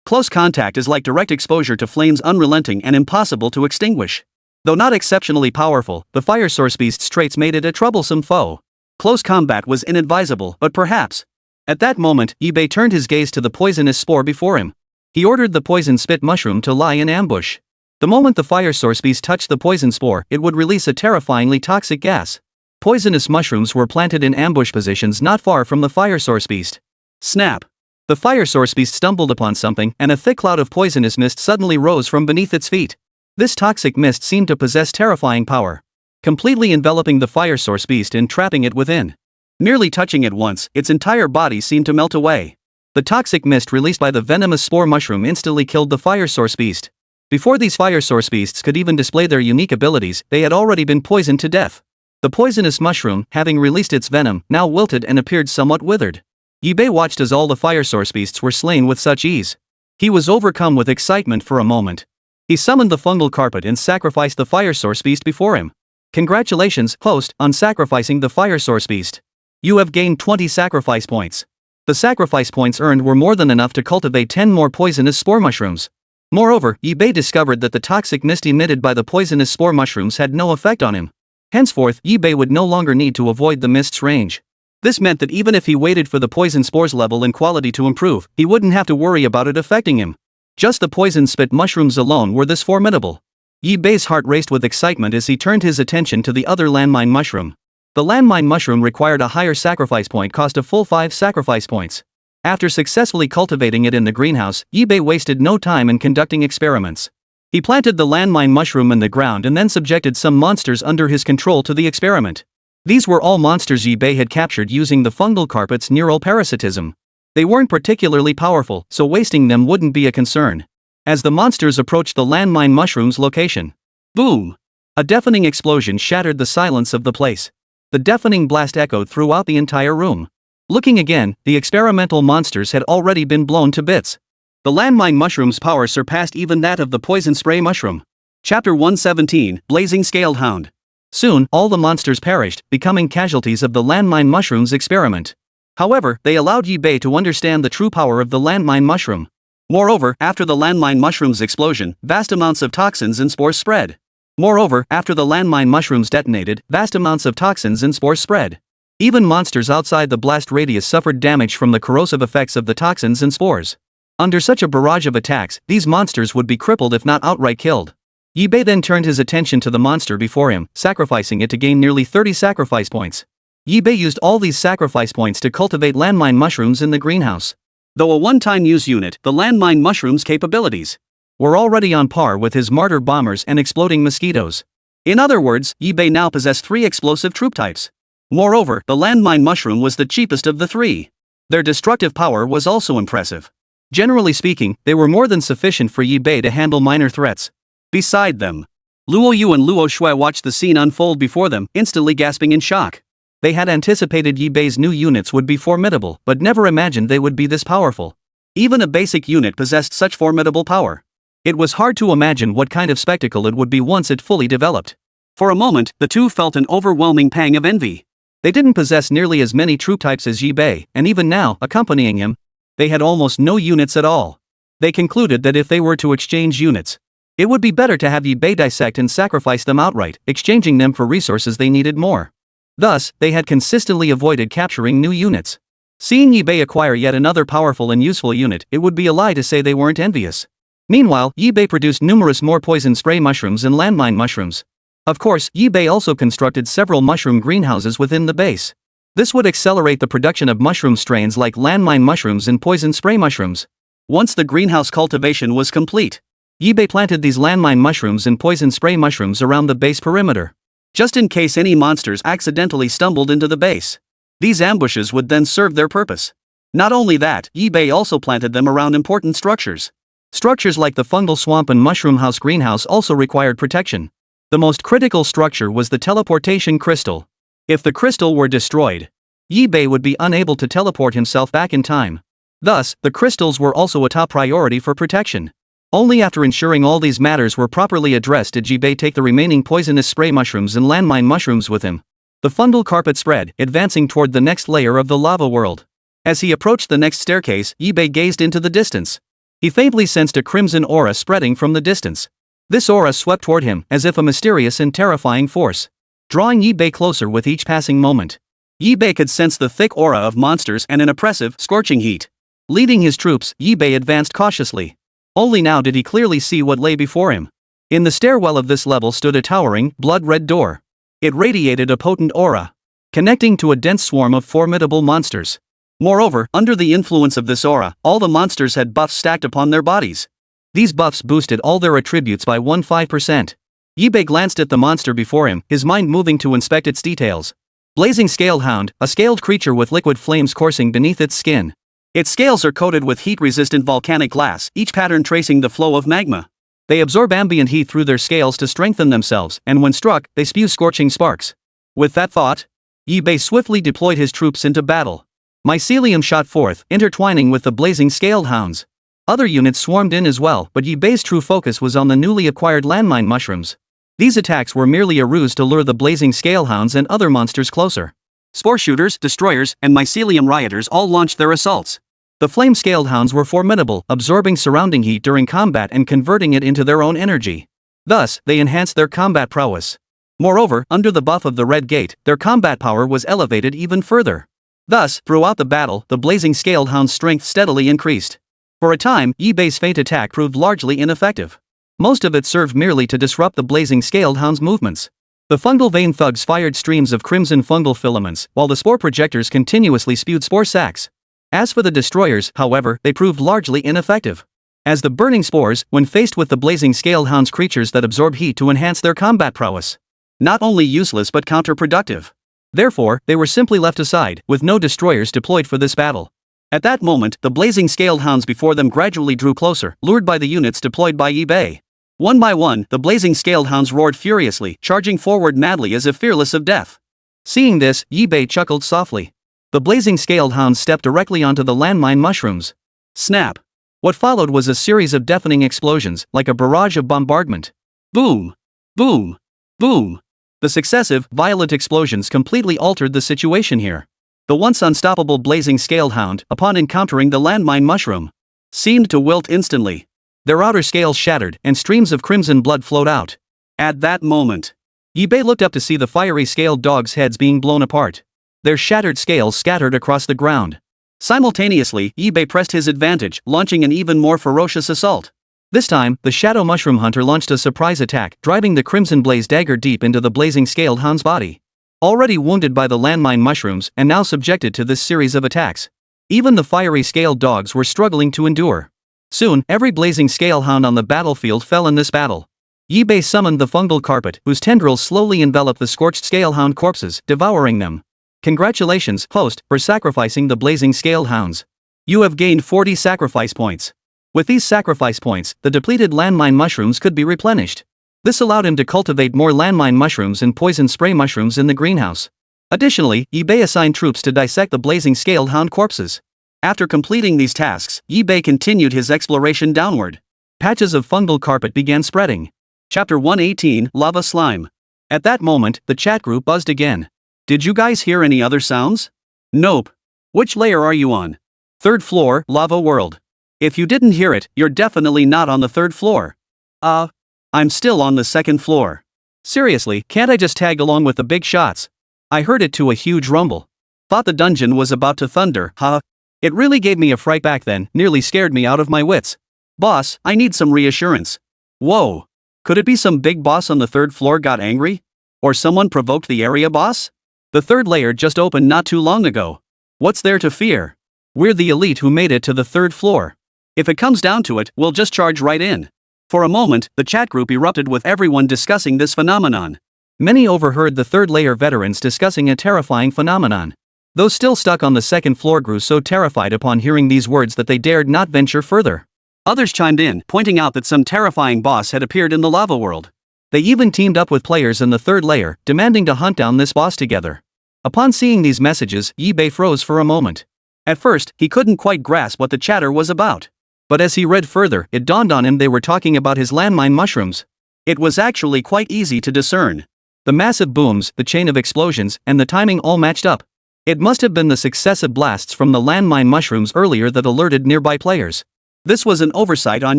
Close contact is like direct exposure to flames, unrelenting and impossible to extinguish. Though not exceptionally powerful, the Fire Source Beast's traits made it a troublesome foe. Close combat was inadvisable, but perhaps. At that moment, eBay turned his gaze to the poisonous spore before him. He ordered the poison spit mushroom to lie in ambush. The moment the Fire Source Beast touched the poison spore, it would release a terrifyingly toxic gas. Poisonous mushrooms were planted in ambush positions not far from the Fire Source Beast. Snap! The Fire Source Beast stumbled upon something, and a thick cloud of poisonous mist suddenly rose from beneath its feet. This toxic mist seemed to possess terrifying power, completely enveloping the Fire Source Beast and trapping it within. Merely touching it once, its entire body seemed to melt away. The toxic mist released by the venomous spore mushroom instantly killed the Fire Source Beast. Before these Fire Source Beasts could even display their unique abilities, they had already been poisoned to death. The poisonous mushroom, having released its venom, now wilted and appeared somewhat withered. eBay watched as all the Fire Source Beasts were slain with such ease. He was overcome with excitement for a moment. He summoned the fungal carpet and sacrificed the Fire Source Beast before him. Congratulations, host, on sacrificing the Fire Source Beast. You have gained 20 sacrifice points. The sacrifice points earned were more than enough to cultivate 10 more poisonous spore mushrooms. Moreover, eBay discovered that the toxic mist emitted by the poisonous spore mushrooms had no effect on him. Henceforth, eBay would no longer need to avoid the mist's range. This meant that even if he waited for the poison spore's level and quality to improve, he wouldn't have to worry about it affecting him. Just the poison spit mushrooms alone were this formidable. eBay's heart raced with excitement as he turned his attention to the other landmine mushroom. The landmine mushroom required a higher sacrifice point, cost a full 5 sacrifice points. After successfully cultivating it in the greenhouse, eBay wasted no time in conducting experiments. He planted the landmine mushroom in the ground and then subjected some monsters under his control to the experiment. These were all monsters eBay had captured using the fungal carpet's neural parasitism. They weren't particularly powerful, so wasting them wouldn't be a concern. As the monsters approached the landmine mushroom's location, boom! A deafening explosion shattered the silence of the place. The deafening blast echoed throughout the entire room. Looking again, the experimental monsters had already been blown to bits. The landmine mushroom's power surpassed even that of the poison spray mushroom. Chapter 117, Blazing Scaled Hound. Soon, all the monsters perished, becoming casualties of the landmine mushroom's experiment. However, they allowed eBay to understand the true power of the landmine mushroom. Moreover, after the landmine mushroom's explosion, vast amounts of toxins and spores spread. Moreover, after the landmine mushrooms detonated, vast amounts of toxins and spores spread. Even monsters outside the blast radius suffered damage from the corrosive effects of the toxins and spores. Under such a barrage of attacks, these monsters would be crippled if not outright killed. Yibei then turned his attention to the monster before him, sacrificing it to gain nearly 30 sacrifice points. Yibei used all these sacrifice points to cultivate landmine mushrooms in the greenhouse. Though a one-time use unit, the landmine mushroom's capabilities were already on par with his martyr bombers and exploding mosquitoes. In other words, Yibei now possessed 3 explosive troop types. Moreover, the landmine mushroom was the cheapest of the 3. Their destructive power was also impressive. Generally speaking, they were more than sufficient for Yibei to handle minor threats. Beside them, Luo Yu and Luo Shui watched the scene unfold before them, instantly gasping in shock. They had anticipated Yibei's new units would be formidable, but never imagined they would be this powerful. Even a basic unit possessed such formidable power. It was hard to imagine what kind of spectacle it would be once it fully developed. For a moment, the two felt an overwhelming pang of envy. They didn't possess nearly as many troop types as Yibei, and even now, accompanying him, they had almost no units at all. They concluded that if they were to exchange units, it would be better to have Yibei dissect and sacrifice them outright, exchanging them for resources they needed more. Thus, they had consistently avoided capturing new units. Seeing Yibei acquire yet another powerful and useful unit, it would be a lie to say they weren't envious. Meanwhile, Yibei produced numerous more poison spray mushrooms and landmine mushrooms. Of course, Yibei also constructed several mushroom greenhouses within the base. This would accelerate the production of mushroom strains like landmine mushrooms and poison spray mushrooms. Once the greenhouse cultivation was complete, Yibei planted these landmine mushrooms and poison spray mushrooms around the base perimeter, just in case any monsters accidentally stumbled into the base. These ambushes would then serve their purpose. Not only that, Yibei also planted them around important structures. Structures like the fungal swamp and mushroom house greenhouse also required protection. The most critical structure was the teleportation crystal. If the crystal were destroyed, Yibei would be unable to teleport himself back in time. Thus, the crystals were also a top priority for protection. Only after ensuring all these matters were properly addressed did Yibei take the remaining poisonous spray mushrooms and landmine mushrooms with him. The fungal carpet spread, advancing toward the next layer of the lava world. As he approached the next staircase, Yibei gazed into the distance. He faintly sensed a crimson aura spreading from the distance. This aura swept toward him, as if a mysterious and terrifying force, drawing Yibei closer with each passing moment. Yibei could sense the thick aura of monsters and an oppressive, scorching heat. Leading his troops, Yibei advanced cautiously. Only now did he clearly see what lay before him. In the stairwell of this level stood a towering, blood-red door. It radiated a potent aura, connecting to a dense swarm of formidable monsters. Moreover, under the influence of this aura, all the monsters had buffs stacked upon their bodies. These buffs boosted all their attributes by 15%. Yibei glanced at the monster before him, his mind moving to inspect its details. Blazing Scaled Hound, a scaled creature with liquid flames coursing beneath its skin. Its scales are coated with heat-resistant volcanic glass, each pattern tracing the flow of magma. They absorb ambient heat through their scales to strengthen themselves, and when struck, they spew scorching sparks. With that thought, Yibei swiftly deployed his troops into battle. Mycelium shot forth, intertwining with the blazing scaled hounds. Other units swarmed in as well, but Yibei's true focus was on the newly acquired landmine mushrooms. These attacks were merely a ruse to lure the blazing scale hounds and other monsters closer. Spore shooters, destroyers, and mycelium rioters all launched their assaults. The flame scaled hounds were formidable, absorbing surrounding heat during combat and converting it into their own energy. Thus, they enhanced their combat prowess. Moreover, under the buff of the Red Gate, their combat power was elevated even further. Thus, throughout the battle, the blazing scaled hound's strength steadily increased. For a time, Yibei's feint attack proved largely ineffective. Most of it served merely to disrupt the blazing scaled hound's movements. The fungal vein thugs fired streams of crimson fungal filaments, while the spore projectors continuously spewed spore sacs. As for the destroyers, however, they proved largely ineffective. As the burning spores, when faced with the blazing scaled hound's creatures that absorb heat to enhance their combat prowess, not only useless but counterproductive. Therefore, they were simply left aside, with no destroyers deployed for this battle. At that moment, the blazing scaled hounds before them gradually drew closer, lured by the units deployed by Yibei. One by one, the blazing scaled hounds roared furiously, charging forward madly as if fearless of death. Seeing this, Yibei chuckled softly. The blazing scaled hounds stepped directly onto the landmine mushrooms. Snap! What followed was a series of deafening explosions, like a barrage of bombardment. Boom! Boom! Boom! The successive, violent explosions completely altered the situation here. The once unstoppable blazing scaled hound, upon encountering the landmine mushroom, seemed to wilt instantly. Their outer scales shattered, and streams of crimson blood flowed out. At that moment, Yibei looked up to see the fiery scaled dogs' heads being blown apart. Their shattered scales scattered across the ground. Simultaneously, Yibei pressed his advantage, launching an even more ferocious assault. This time, the Shadow Mushroom Hunter launched a surprise attack, driving the Crimson Blaze dagger deep into the blazing scaled hound's body. Already wounded by the landmine mushrooms and now subjected to this series of attacks, even the fiery scaled dogs were struggling to endure. Soon, every blazing scale hound on the battlefield fell in this battle. Yibei summoned the fungal carpet, whose tendrils slowly enveloped the scorched scale hound corpses, devouring them. Congratulations, host, for sacrificing the blazing scaled hounds. You have gained 40 sacrifice points. With these sacrifice points, the depleted landmine mushrooms could be replenished. This allowed him to cultivate more landmine mushrooms and poison spray mushrooms in the greenhouse. Additionally, Yibei assigned troops to dissect the blazing scaled hound corpses. After completing these tasks, Yibei continued his exploration downward. Patches of fungal carpet began spreading. Chapter 118, Lava Slime. At that moment, the chat group buzzed again. Did you guys hear any other sounds? Nope. Which layer are you on? 3rd floor, Lava World. If you didn't hear it, you're definitely not on the 3rd floor. I'm still on the 2nd floor. Seriously, can't I just tag along with the big shots? I heard it to a huge rumble. Thought the dungeon was about to thunder, huh? It really gave me a fright back then, nearly scared me out of my wits. Boss, I need some reassurance. Whoa. Could it be some big boss on the 3rd floor got angry? Or someone provoked the area boss? The 3rd layer just opened not too long ago. What's there to fear? We're the elite who made it to the 3rd floor. If it comes down to it, we'll just charge right in. For a moment, the chat group erupted with everyone discussing this phenomenon. Many overheard the 3rd layer veterans discussing a terrifying phenomenon. Those still stuck on the 2nd floor grew so terrified upon hearing these words that they dared not venture further. Others chimed in, pointing out that some terrifying boss had appeared in the lava world. They even teamed up with players in the 3rd layer, demanding to hunt down this boss together. Upon seeing these messages, Yibei froze for a moment. At first, he couldn't quite grasp what the chatter was about. But as he read further, it dawned on him they were talking about his landmine mushrooms. It was actually quite easy to discern. The massive booms, the chain of explosions, and the timing all matched up. It must have been the successive blasts from the landmine mushrooms earlier that alerted nearby players. This was an oversight on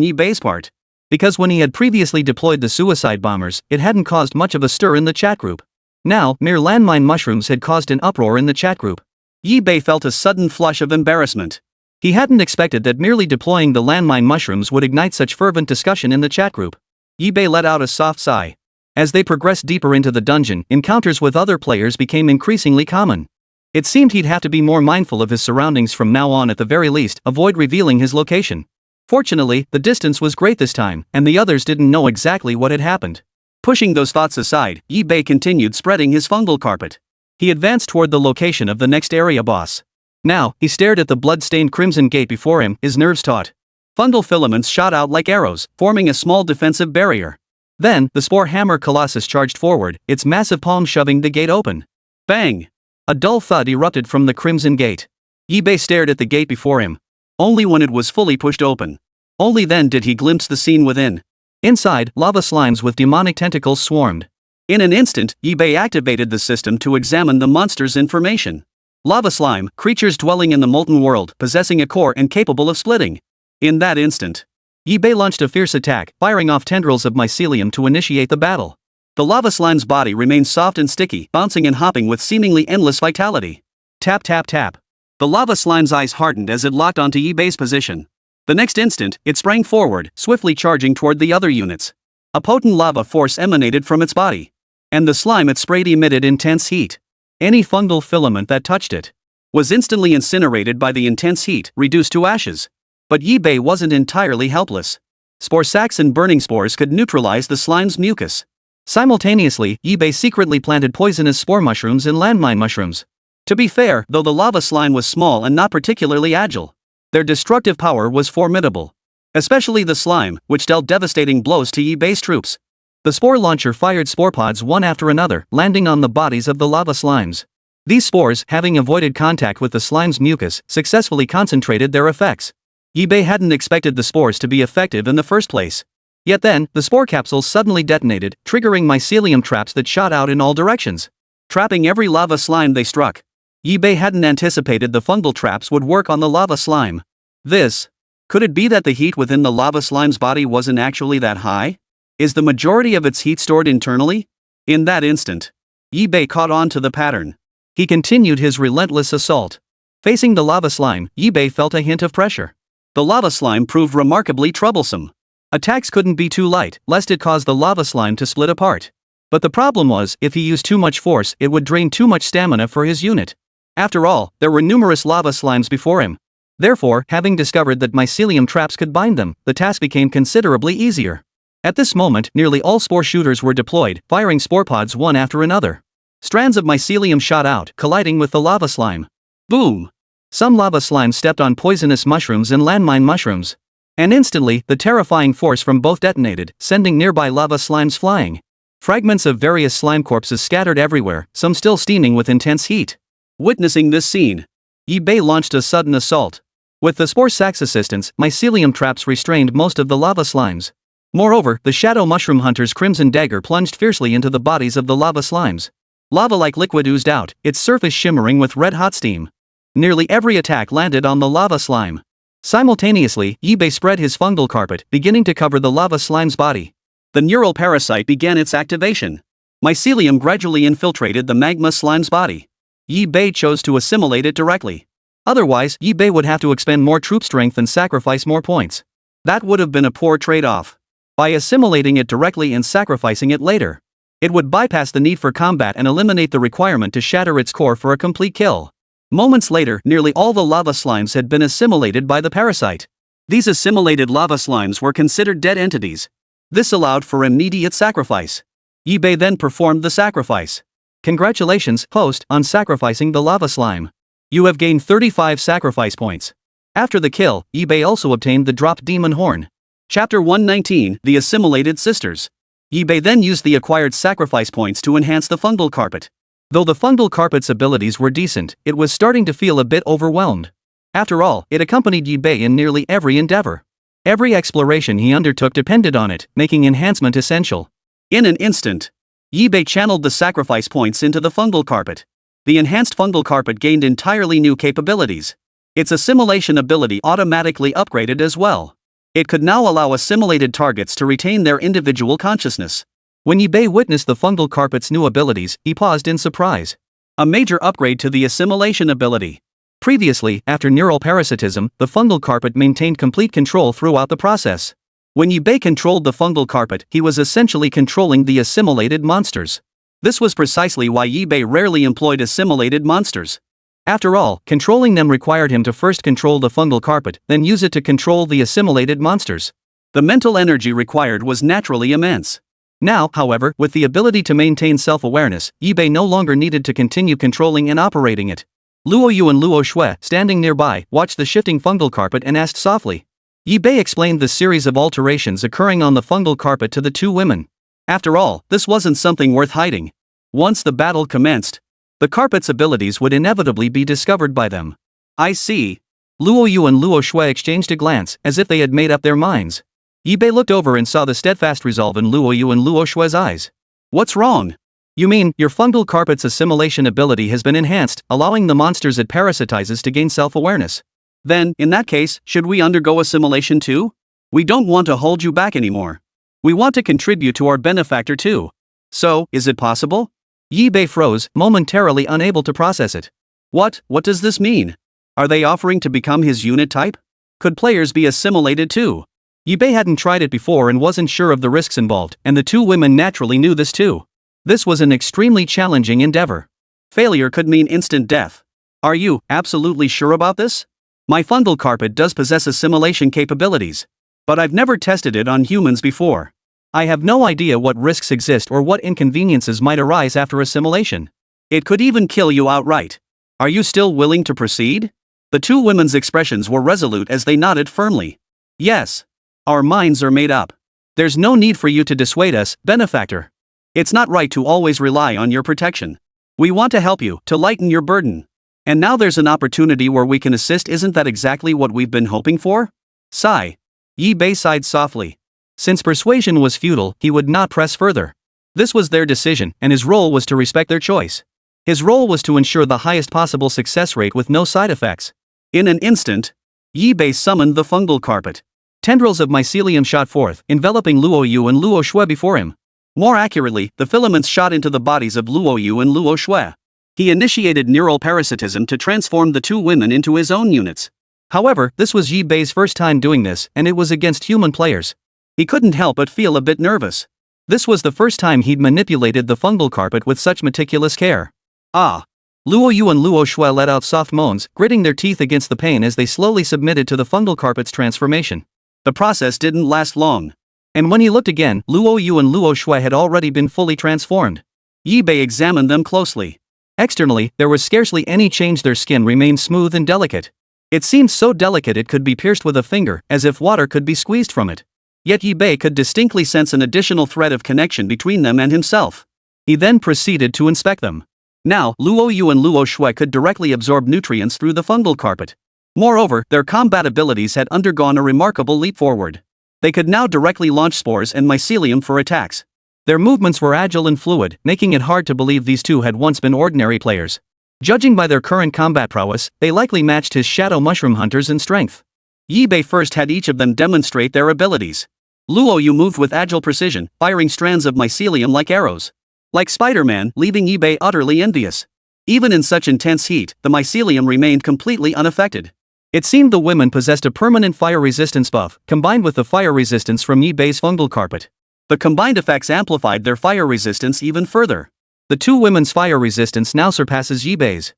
Yibei's part. Because when he had previously deployed the suicide bombers, it hadn't caused much of a stir in the chat group. Now, mere landmine mushrooms had caused an uproar in the chat group. Yibei felt a sudden flush of embarrassment. He hadn't expected that merely deploying the landmine mushrooms would ignite such fervent discussion in the chat group. Yibei let out a soft sigh. As they progressed deeper into the dungeon, encounters with other players became increasingly common. It seemed he'd have to be more mindful of his surroundings from now on, at the very least, avoid revealing his location. Fortunately, the distance was great this time, and the others didn't know exactly what had happened. Pushing those thoughts aside, Yibei continued spreading his fungal carpet. He advanced toward the location of the next area boss. Now, he stared at the blood-stained crimson gate before him, his nerves taut. Fungal filaments shot out like arrows, forming a small defensive barrier. Then, the Spore Hammer Colossus charged forward, its massive palm shoving the gate open. Bang! A dull thud erupted from the crimson gate. Yibei stared at the gate before him. Only when it was fully pushed open. Only then did he glimpse the scene within. Inside, lava slimes with demonic tentacles swarmed. In an instant, Yibei activated the system to examine the monster's information. Lava slime, creatures dwelling in the molten world, possessing a core and capable of splitting. In that instant, Yibei launched a fierce attack, firing off tendrils of mycelium to initiate the battle. The lava slime's body remained soft and sticky, bouncing and hopping with seemingly endless vitality. Tap tap tap. The lava slime's eyes hardened as it locked onto Yibei's position. The next instant, it sprang forward, swiftly charging toward the other units. A potent lava force emanated from its body. And the slime it sprayed emitted intense heat. Any fungal filament that touched it was instantly incinerated by the intense heat, reduced to ashes. But Yibei wasn't entirely helpless. Spore sacs and burning spores could neutralize the slime's mucus. Simultaneously, Yibei secretly planted poisonous spore mushrooms in landmine mushrooms. To be fair, though the lava slime was small and not particularly agile, their destructive power was formidable. Especially the slime, which dealt devastating blows to Yibei's troops. The spore launcher fired spore pods one after another, landing on the bodies of the lava slimes. These spores, having avoided contact with the slime's mucus, successfully concentrated their effects. Yibei hadn't expected the spores to be effective in the first place. Yet then, the spore capsules suddenly detonated, triggering mycelium traps that shot out in all directions, trapping every lava slime they struck. Yibei hadn't anticipated the fungal traps would work on the lava slime. Could it be that the heat within the lava slime's body wasn't actually that high? Is the majority of its heat stored internally? In that instant, Yibei caught on to the pattern. He continued his relentless assault. Facing the lava slime, Yibei felt a hint of pressure. The lava slime proved remarkably troublesome. Attacks couldn't be too light, lest it cause the lava slime to split apart. But the problem was, if he used too much force, it would drain too much stamina for his unit. After all, there were numerous lava slimes before him. Therefore, having discovered that mycelium traps could bind them, the task became considerably easier. At this moment, nearly all spore shooters were deployed, firing spore pods one after another. Strands of mycelium shot out, colliding with the lava slime. Boom! Some lava slimes stepped on poisonous mushrooms and landmine mushrooms. And instantly, the terrifying force from both detonated, sending nearby lava slimes flying. Fragments of various slime corpses scattered everywhere, some still steaming with intense heat. Witnessing this scene, Yi-Bei launched a sudden assault. With the spore sack's assistance, mycelium traps restrained most of the lava slimes. Moreover, the shadow mushroom hunter's crimson dagger plunged fiercely into the bodies of the lava slimes. Lava-like liquid oozed out, its surface shimmering with red-hot steam. Nearly every attack landed on the lava slime. Simultaneously, Yi-Bei spread his fungal carpet, beginning to cover the lava slime's body. The neural parasite began its activation. Mycelium gradually infiltrated the magma slime's body. Yi-Bei chose to assimilate it directly. Otherwise, Yi-Bei would have to expend more troop strength and sacrifice more points. That would have been a poor trade-off. By assimilating it directly and sacrificing it later, it would bypass the need for combat and eliminate the requirement to shatter its core for a complete kill. Moments later, nearly all the lava slimes had been assimilated by the parasite. These assimilated lava slimes were considered dead entities. This allowed for immediate sacrifice. Yi-Bei then performed the sacrifice. Congratulations, host, on sacrificing the lava slime. You have gained 35 sacrifice points. After the kill, Yi-Bei also obtained the dropped demon horn. Chapter 119, The Assimilated Sisters. Yi-Bei then used the acquired sacrifice points to enhance the fungal carpet. Though the fungal carpet's abilities were decent, it was starting to feel a bit overwhelmed. After all, it accompanied Yi-Bei in nearly every endeavor. Every exploration he undertook depended on it, making enhancement essential. In an instant, Yi-Bei channeled the sacrifice points into the fungal carpet. The enhanced fungal carpet gained entirely new capabilities. Its assimilation ability automatically upgraded as well. It could now allow assimilated targets to retain their individual consciousness. When Yi-Bei witnessed the fungal carpet's new abilities, he paused in surprise. A major upgrade to the assimilation ability. Previously, after neural parasitism, the fungal carpet maintained complete control throughout the process. When Yi-Bei controlled the fungal carpet, he was essentially controlling the assimilated monsters. This was precisely why Yi-Bei rarely employed assimilated monsters. After all, controlling them required him to first control the fungal carpet, then use it to control the assimilated monsters. The mental energy required was naturally immense. Now, however, with the ability to maintain self-awareness, Yi-Bei no longer needed to continue controlling and operating it. Luo Yu and Luo Shui, standing nearby, watched the shifting fungal carpet and asked softly. Yi-Bei explained the series of alterations occurring on the fungal carpet to the two women. After all, this wasn't something worth hiding. Once the battle commenced, the carpet's abilities would inevitably be discovered by them. I see. Luo Yu and Luo Shui exchanged a glance, as if they had made up their minds. Yi-Bei looked over and saw the steadfast resolve in Luo Yu and Luo Shui's eyes. What's wrong? You mean, your fungal carpet's assimilation ability has been enhanced, allowing the monsters it parasitizes to gain self-awareness. Then, in that case, should we undergo assimilation too? We don't want to hold you back anymore. We want to contribute to our benefactor too. So, is it possible? Yi-Bei froze, momentarily unable to process it. What does this mean? Are they offering to become his unit type? Could players be assimilated too? Yi-Bei hadn't tried it before and wasn't sure of the risks involved, and the two women naturally knew this too. This was an extremely challenging endeavor. Failure could mean instant death. Are you absolutely sure about this? My fungal carpet does possess assimilation capabilities, but I've never tested it on humans before. I have no idea what risks exist or what inconveniences might arise after assimilation. It could even kill you outright. Are you still willing to proceed? The two women's expressions were resolute as they nodded firmly. Yes. Our minds are made up. There's no need for you to dissuade us, benefactor. It's not right to always rely on your protection. We want to help you, to lighten your burden. And now there's an opportunity where we can assist. Isn't that exactly what we've been hoping for? Sigh. Yi-Bei sighed softly. Since persuasion was futile, he would not press further. This was their decision, and his role was to respect their choice. His role was to ensure the highest possible success rate with no side effects. In an instant, Yi-Bei summoned the fungal carpet. Tendrils of mycelium shot forth, enveloping Luo Yu and Luo Shui before him. More accurately, the filaments shot into the bodies of Luo Yu and Luo Shui. He initiated neural parasitism to transform the two women into his own units. However, this was Yi-Bei's first time doing this, and it was against human players. He couldn't help but feel a bit nervous. This was the first time he'd manipulated the fungal carpet with such meticulous care. Ah! Luo Yu and Luo Shui let out soft moans, gritting their teeth against the pain as they slowly submitted to the fungal carpet's transformation. The process didn't last long. And when he looked again, Luo Yu and Luo Shui had already been fully transformed. Yi Bei examined them closely. Externally, there was scarcely any change. Their skin remained smooth and delicate. It seemed so delicate it could be pierced with a finger, as if water could be squeezed from it. Yet Yi Bei could distinctly sense an additional thread of connection between them and himself. He then proceeded to inspect them. Now, Luo Yu and Luo Shui could directly absorb nutrients through the fungal carpet. Moreover, their combat abilities had undergone a remarkable leap forward. They could now directly launch spores and mycelium for attacks. Their movements were agile and fluid, making it hard to believe these two had once been ordinary players. Judging by their current combat prowess, they likely matched his shadow mushroom hunters in strength. Yi Bei first had each of them demonstrate their abilities. Luo Yu moved with agile precision, firing strands of mycelium like arrows. Like Spider-Man, leaving Yi Bei utterly envious. Even in such intense heat, the mycelium remained completely unaffected. It seemed the women possessed a permanent fire resistance buff, combined with the fire resistance from Yi Bei's fungal carpet. The combined effects amplified their fire resistance even further. The two women's fire resistance now surpasses Yi Bei's.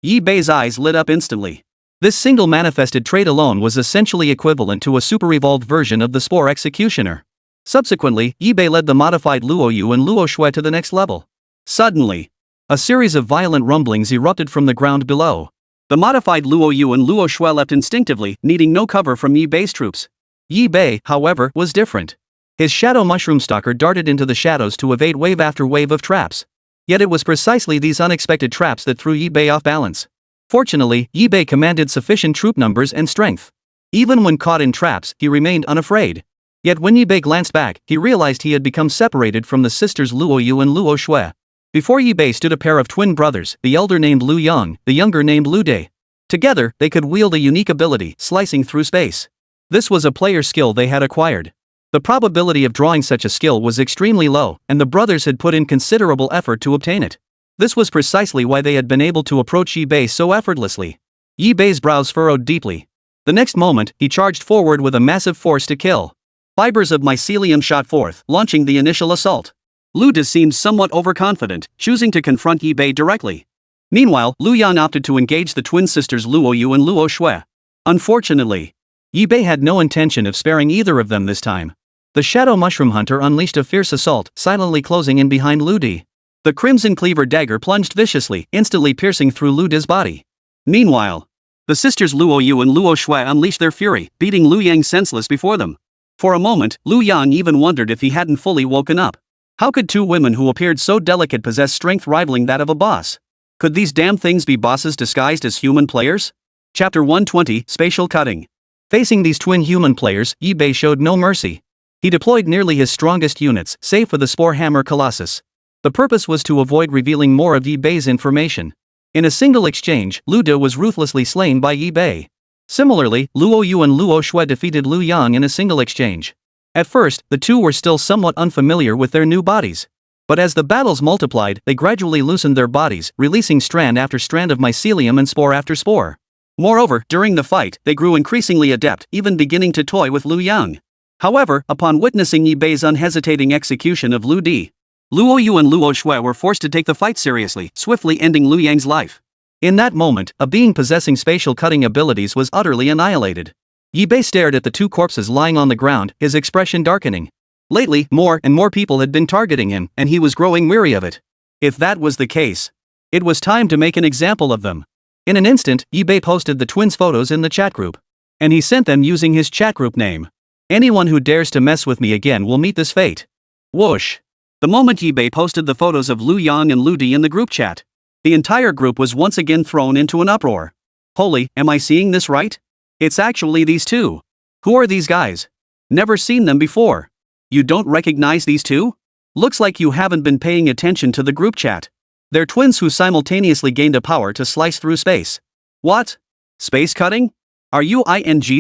Yi Bei's eyes lit up instantly. This single manifested trait alone was essentially equivalent to a super-evolved version of the Spore Executioner. Subsequently, Yi Bei led the modified Luo Yu and Luo Shui to the next level. Suddenly, a series of violent rumblings erupted from the ground below. The modified Luo Yu and Luo Shui leapt instinctively, needing no cover from Yi Bei's troops. Yi Bei, however, was different. His shadow mushroom stalker darted into the shadows to evade wave after wave of traps. Yet it was precisely these unexpected traps that threw Yi Bei off balance. Fortunately, Yi Bei commanded sufficient troop numbers and strength. Even when caught in traps, he remained unafraid. Yet when Yi Bei glanced back, he realized he had become separated from the sisters Luo Yu and Luo Shui. Before Yi Bei stood a pair of twin brothers, the elder named Lu Yang, the younger named Lu Dai. Together, they could wield a unique ability, slicing through space. This was a player skill they had acquired. The probability of drawing such a skill was extremely low, and the brothers had put in considerable effort to obtain it. This was precisely why they had been able to approach Yi Bei so effortlessly. Yi Bei's brows furrowed deeply. The next moment, he charged forward with a massive force to kill. Fibers of mycelium shot forth, launching the initial assault. Lu Dai seemed somewhat overconfident, choosing to confront Yi Bei directly. Meanwhile, Lu Yan opted to engage the twin sisters Luo Yu and Luo Shui. Unfortunately, Yi Bei had no intention of sparing either of them this time. The shadow mushroom hunter unleashed a fierce assault, silently closing in behind Lu Dai. The crimson cleaver dagger plunged viciously, instantly piercing through Lu Dai's body. Meanwhile, the sisters Luo Yu and Luo Shui unleashed their fury, beating Lu Yang senseless before them. For a moment, Lu Yang even wondered if he hadn't fully woken up. How could two women who appeared so delicate possess strength rivaling that of a boss? Could these damn things be bosses disguised as human players? Chapter 120, Spatial Cutting. Facing these twin human players, Yi Bei showed no mercy. He deployed nearly his strongest units, save for the Spore Hammer Colossus. The purpose was to avoid revealing more of Yi Bei's information. In a single exchange, Lu Dai was ruthlessly slain by Yi Bei. Similarly, Luo Yu and Luo Shui defeated Lu Yang in a single exchange. At first, the two were still somewhat unfamiliar with their new bodies. But as the battles multiplied, they gradually loosened their bodies, releasing strand after strand of mycelium and spore after spore. Moreover, during the fight, they grew increasingly adept, even beginning to toy with Lu Yang. However, upon witnessing Yi Bei's unhesitating execution of Lu Dai, Luo Yu and Luo Shui were forced to take the fight seriously, swiftly ending Lu Yang's life. In that moment, a being possessing spatial cutting abilities was utterly annihilated. Yi Bei stared at the two corpses lying on the ground, his expression darkening. Lately, more and more people had been targeting him, and he was growing weary of it. If that was the case, it was time to make an example of them. In an instant, Yi Bei posted the twins' photos in the chat group. And he sent them using his chat group name. Anyone who dares to mess with me again will meet this fate. Whoosh. The moment Yi Bei posted the photos of Lu Yang and Lu Dai in the group chat, the entire group was once again thrown into an uproar. Holy, am I seeing this right? It's actually these two. Who are these guys? Never seen them before. You don't recognize these two? Looks like you haven't been paying attention to the group chat. They're twins who simultaneously gained a power to slice through space. What? Space cutting? Are you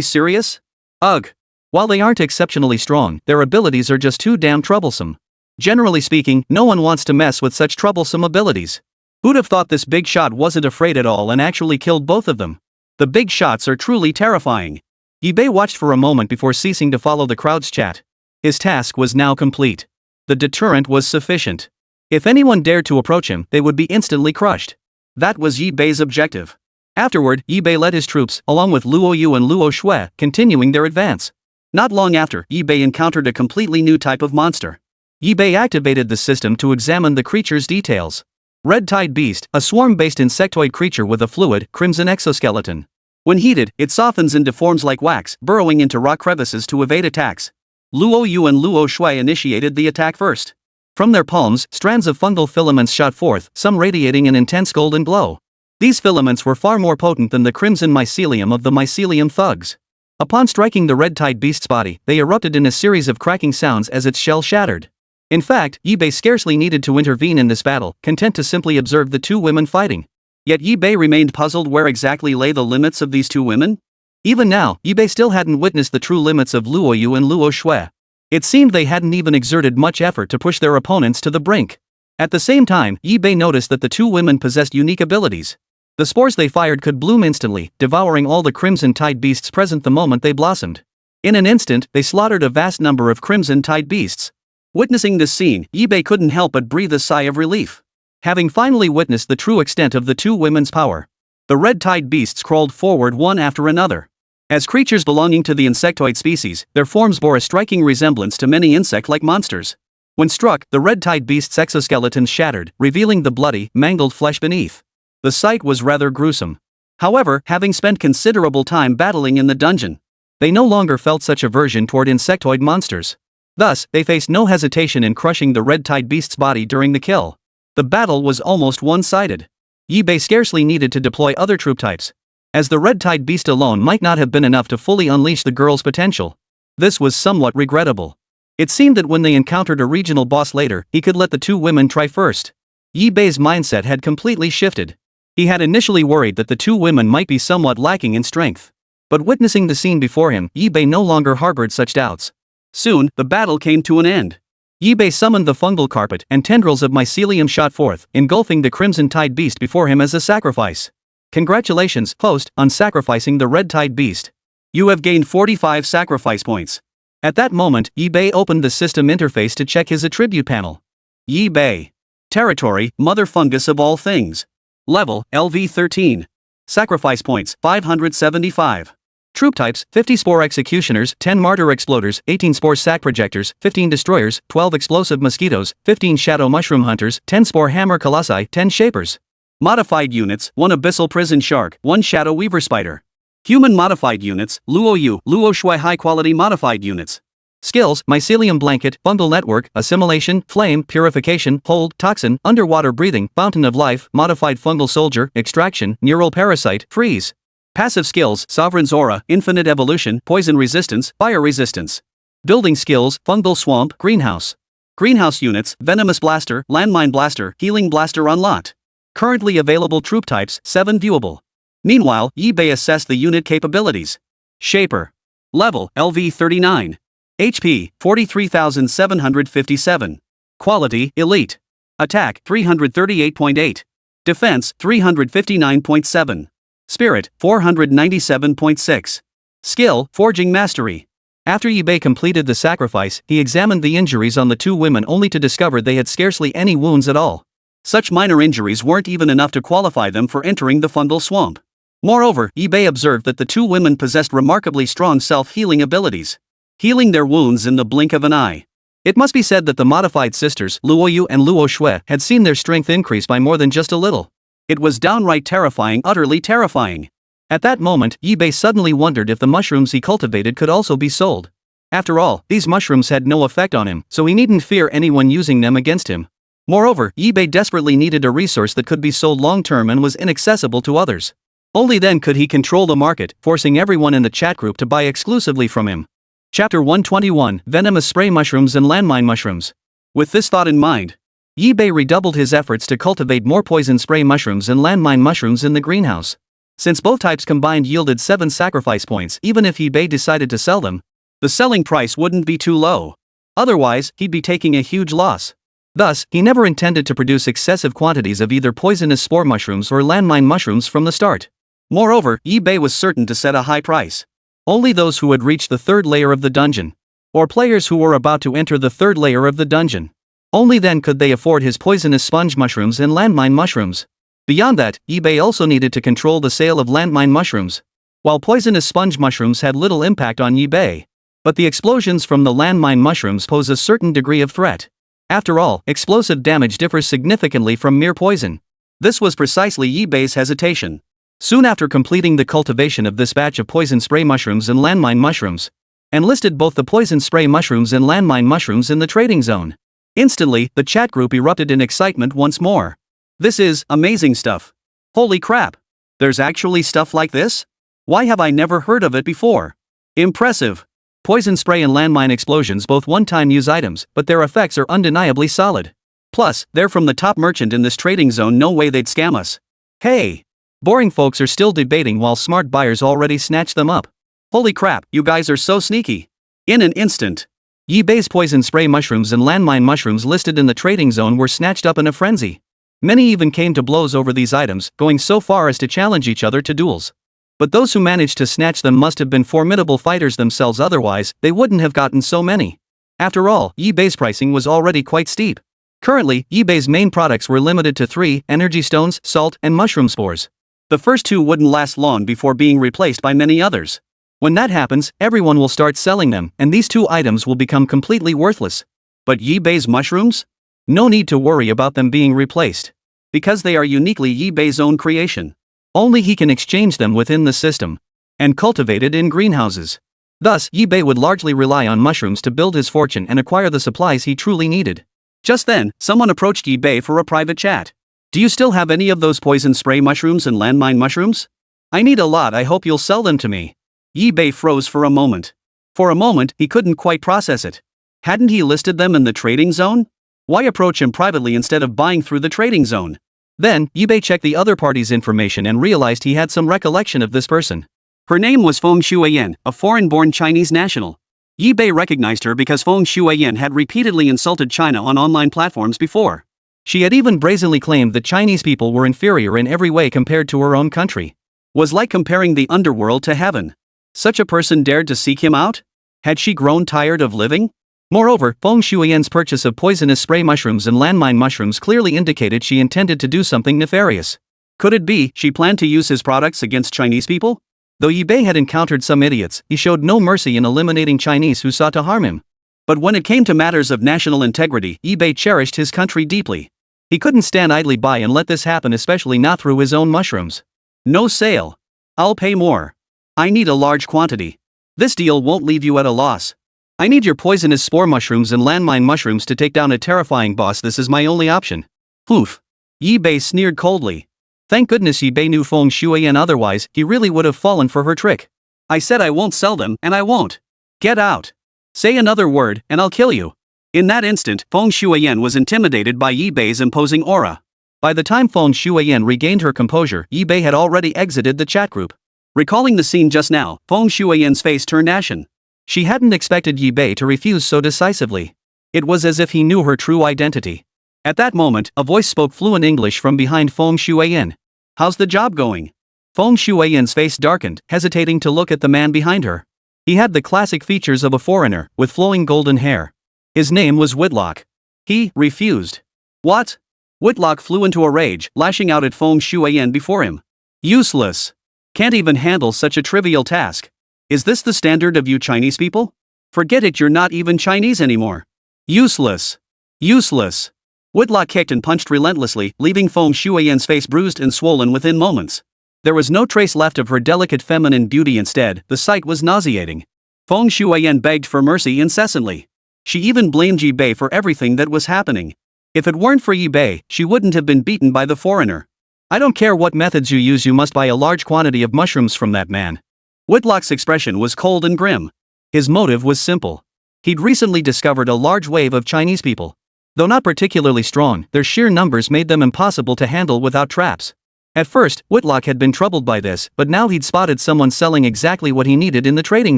serious? Ugh. While they aren't exceptionally strong, their abilities are just too damn troublesome. Generally speaking, no one wants to mess with such troublesome abilities. Who'd have thought this big shot wasn't afraid at all and actually killed both of them? The big shots are truly terrifying. eBay watched for a moment before ceasing to follow the crowd's chat. His task was now complete. The deterrent was sufficient. If anyone dared to approach him, they would be instantly crushed. That was eBay's objective. Afterward, eBay led his troops, along with Luo Yu and Luo Shui, continuing their advance. Not long after, eBay encountered a completely new type of monster. eBay activated the system to examine the creature's details. Red-Tide Beast, a swarm-based insectoid creature with a fluid, crimson exoskeleton. When heated, it softens and deforms like wax, burrowing into rock crevices to evade attacks. Luo Yu and Luo Shui initiated the attack first. From their palms, strands of fungal filaments shot forth, some radiating an intense golden glow. These filaments were far more potent than the crimson mycelium of the mycelium thugs. Upon striking the red-tide beast's body, they erupted in a series of cracking sounds as its shell shattered. In fact, eBay scarcely needed to intervene in this battle, content to simply observe the two women fighting. Yet eBay remained puzzled where exactly lay the limits of these two women. Even now, eBay still hadn't witnessed the true limits of Luo Yu and Luo Shui. It seemed they hadn't even exerted much effort to push their opponents to the brink. At the same time, eBay noticed that the two women possessed unique abilities. The spores they fired could bloom instantly, devouring all the crimson tide beasts present the moment they blossomed. In an instant, they slaughtered a vast number of crimson tide beasts. Witnessing this scene, eBay couldn't help but breathe a sigh of relief. Having finally witnessed the true extent of the two women's power, the red-tide beasts crawled forward one after another. As creatures belonging to the insectoid species, their forms bore a striking resemblance to many insect-like monsters. When struck, the red-tide beast's exoskeletons shattered, revealing the bloody, mangled flesh beneath. The sight was rather gruesome. However, having spent considerable time battling in the dungeon, they no longer felt such aversion toward insectoid monsters. Thus, they faced no hesitation in crushing the red-tide beast's body during the kill. The battle was almost one-sided. eBay scarcely needed to deploy other troop types, as the red-tide beast alone might not have been enough to fully unleash the girl's potential. This was somewhat regrettable. It seemed that when they encountered a regional boss later, he could let the two women try first. eBay's mindset had completely shifted. He had initially worried that the two women might be somewhat lacking in strength. But witnessing the scene before him, eBay no longer harbored such doubts. Soon, the battle came to an end. eBay summoned the fungal carpet, and tendrils of mycelium shot forth, engulfing the crimson tide beast before him as a sacrifice. Congratulations, host, on sacrificing the red-tide beast. You have gained 45 sacrifice points. At that moment, eBay opened the system interface to check his attribute panel. eBay. Territory, Mother Fungus of all things. Level, LV13. Sacrifice points, 575. Troop types, 50 Spore Executioners, 10 Martyr Exploders, 18 Spore Sac Projectors, 15 Destroyers, 12 Explosive Mosquitoes, 15 Shadow Mushroom Hunters, 10 Spore Hammer Colossi, 10 Shapers. Modified units, 1 Abyssal Prison Shark, 1 Shadow Weaver Spider. Human modified units, Luo Yu, Luo Shui high quality modified units. Skills, Mycelium Blanket, Fungal Network, Assimilation, Flame, Purification, Hold, Toxin, Underwater Breathing, Fountain of Life, Modified Fungal Soldier, Extraction, Neural Parasite, Freeze. Passive skills, Sovereign's Aura, Infinite Evolution, Poison Resistance, Fire Resistance. Building skills, Fungal Swamp, Greenhouse. Greenhouse units, Venomous Blaster, Landmine Blaster, Healing Blaster unlocked. Currently available troop types, 7 viewable. Meanwhile, eBay assessed the unit capabilities. Shaper. Level, LV39. HP, 43,757. Quality, Elite. Attack, 338.8. Defense, 359.7. Spirit, 497.6. Skill, Forging Mastery. After eBay completed the sacrifice, he examined the injuries on the two women only to discover they had scarcely any wounds at all. Such minor injuries weren't even enough to qualify them for entering the fungal swamp. Moreover, eBay observed that the two women possessed remarkably strong self-healing abilities, healing their wounds in the blink of an eye. It must be said that the modified sisters, Luo Yu and Luo Shui, had seen their strength increase by more than just a little. It was downright terrifying, utterly terrifying. At that moment, eBay suddenly wondered if the mushrooms he cultivated could also be sold. After all, these mushrooms had no effect on him, so he needn't fear anyone using them against him. Moreover, eBay desperately needed a resource that could be sold long-term and was inaccessible to others. Only then could he control the market, forcing everyone in the chat group to buy exclusively from him. Chapter 121, Venomous Spray Mushrooms and Landmine Mushrooms. With this thought in mind, eBay redoubled his efforts to cultivate more poison spray mushrooms and landmine mushrooms in the greenhouse. Since both types combined yielded 7 sacrifice points, even if eBay decided to sell them, the selling price wouldn't be too low. Otherwise, he'd be taking a huge loss. Thus, he never intended to produce excessive quantities of either poisonous spore mushrooms or landmine mushrooms from the start. Moreover, eBay was certain to set a high price. Only those who had reached the third layer of the dungeon, or players who were about to enter the third layer of the dungeon. Only then could they afford his poisonous sponge mushrooms and landmine mushrooms. Beyond that, eBay also needed to control the sale of landmine mushrooms. While poisonous sponge mushrooms had little impact on eBay, but the explosions from the landmine mushrooms pose a certain degree of threat. After all, explosive damage differs significantly from mere poison. This was precisely eBay's hesitation. Soon after completing the cultivation of this batch of poison spray mushrooms and landmine mushrooms, and listed both the poison spray mushrooms and landmine mushrooms in the trading zone. Instantly, the chat group erupted in excitement once more. This is amazing stuff. Holy crap! There's actually stuff like this? Why have I never heard of it before? Impressive. Poison spray and landmine explosions both one-time use items, but their effects are undeniably solid. Plus, they're from the top merchant in this trading zone, no way they'd scam us. Hey! Boring folks are still debating while smart buyers already snatch them up. Holy crap, you guys are so sneaky. In an instant, eBay's poison spray mushrooms and landmine mushrooms listed in the trading zone were snatched up in a frenzy. Many even came to blows over these items, going so far as to challenge each other to duels. But those who managed to snatch them must have been formidable fighters themselves, otherwise, they wouldn't have gotten so many. After all, eBay's pricing was already quite steep. Currently, eBay's main products were limited to 3: energy stones, salt, and mushroom spores. The first 2 wouldn't last long before being replaced by many others. When that happens, everyone will start selling them, and these 2 items will become completely worthless. But eBay's mushrooms? No need to worry about them being replaced. Because they are uniquely eBay's own creation. Only he can exchange them within the system, and cultivated in greenhouses. Thus, eBay would largely rely on mushrooms to build his fortune and acquire the supplies he truly needed. Just then, someone approached eBay for a private chat. Do you still have any of those poison spray mushrooms and landmine mushrooms? I need a lot, I hope you'll sell them to me. eBay froze for a moment. For a moment, he couldn't quite process it. Hadn't he listed them in the trading zone? Why approach him privately instead of buying through the trading zone? Then, eBay checked the other party's information and realized he had some recollection of this person. Her name was Feng Shuiyan, a foreign-born Chinese national. eBay recognized her because Feng Shuiyan had repeatedly insulted China on online platforms before. She had even brazenly claimed that Chinese people were inferior in every way compared to her own country. Was like comparing the underworld to heaven. Such a person dared to seek him out? Had she grown tired of living? Moreover, Feng Shuiyan's purchase of poisonous spray mushrooms and landmine mushrooms clearly indicated she intended to do something nefarious. Could it be she planned to use his products against Chinese people? Though eBay had encountered some idiots, he showed no mercy in eliminating Chinese who sought to harm him. But when it came to matters of national integrity, eBay cherished his country deeply. He couldn't stand idly by and let this happen, especially not through his own mushrooms. No sale. I'll pay more. I need a large quantity. This deal won't leave you at a loss. I need your poisonous spore mushrooms and landmine mushrooms to take down a terrifying boss. This is my only option. Oof. eBay sneered coldly. Thank goodness eBay knew Feng Shuiyan, otherwise he really would have fallen for her trick. I said I won't sell them, and I won't. Get out. Say another word, and I'll kill you. In that instant, Feng Shuiyan was intimidated by eBay's imposing aura. By the time Feng Shuiyan regained her composure, eBay had already exited the chat group. Recalling the scene just now, Feng Shuiyan's face turned ashen. She hadn't expected eBay to refuse so decisively. It was as if he knew her true identity. At that moment, a voice spoke fluent English from behind Feng Shuiyan. How's the job going? Feng Shuiyan's face darkened, hesitating to look at the man behind her. He had the classic features of a foreigner, with flowing golden hair. His name was Whitlock. He refused. What? Whitlock flew into a rage, lashing out at Feng Shuiyan before him. Useless. Can't even handle such a trivial task. Is this the standard of you Chinese people? Forget it, you're not even Chinese anymore. Useless. Useless. Whitlock kicked and punched relentlessly, leaving Feng Shuiyan's face bruised and swollen within moments. There was no trace left of her delicate feminine beauty. Instead, the sight was nauseating. Feng Shuiyan begged for mercy incessantly. She even blamed eBay for everything that was happening. If it weren't for eBay, she wouldn't have been beaten by the foreigner. I don't care what methods you use, you must buy a large quantity of mushrooms from that man. Whitlock's expression was cold and grim. His motive was simple. He'd recently discovered a large wave of Chinese people. Though not particularly strong, their sheer numbers made them impossible to handle without traps. At first, Whitlock had been troubled by this, but now he'd spotted someone selling exactly what he needed in the trading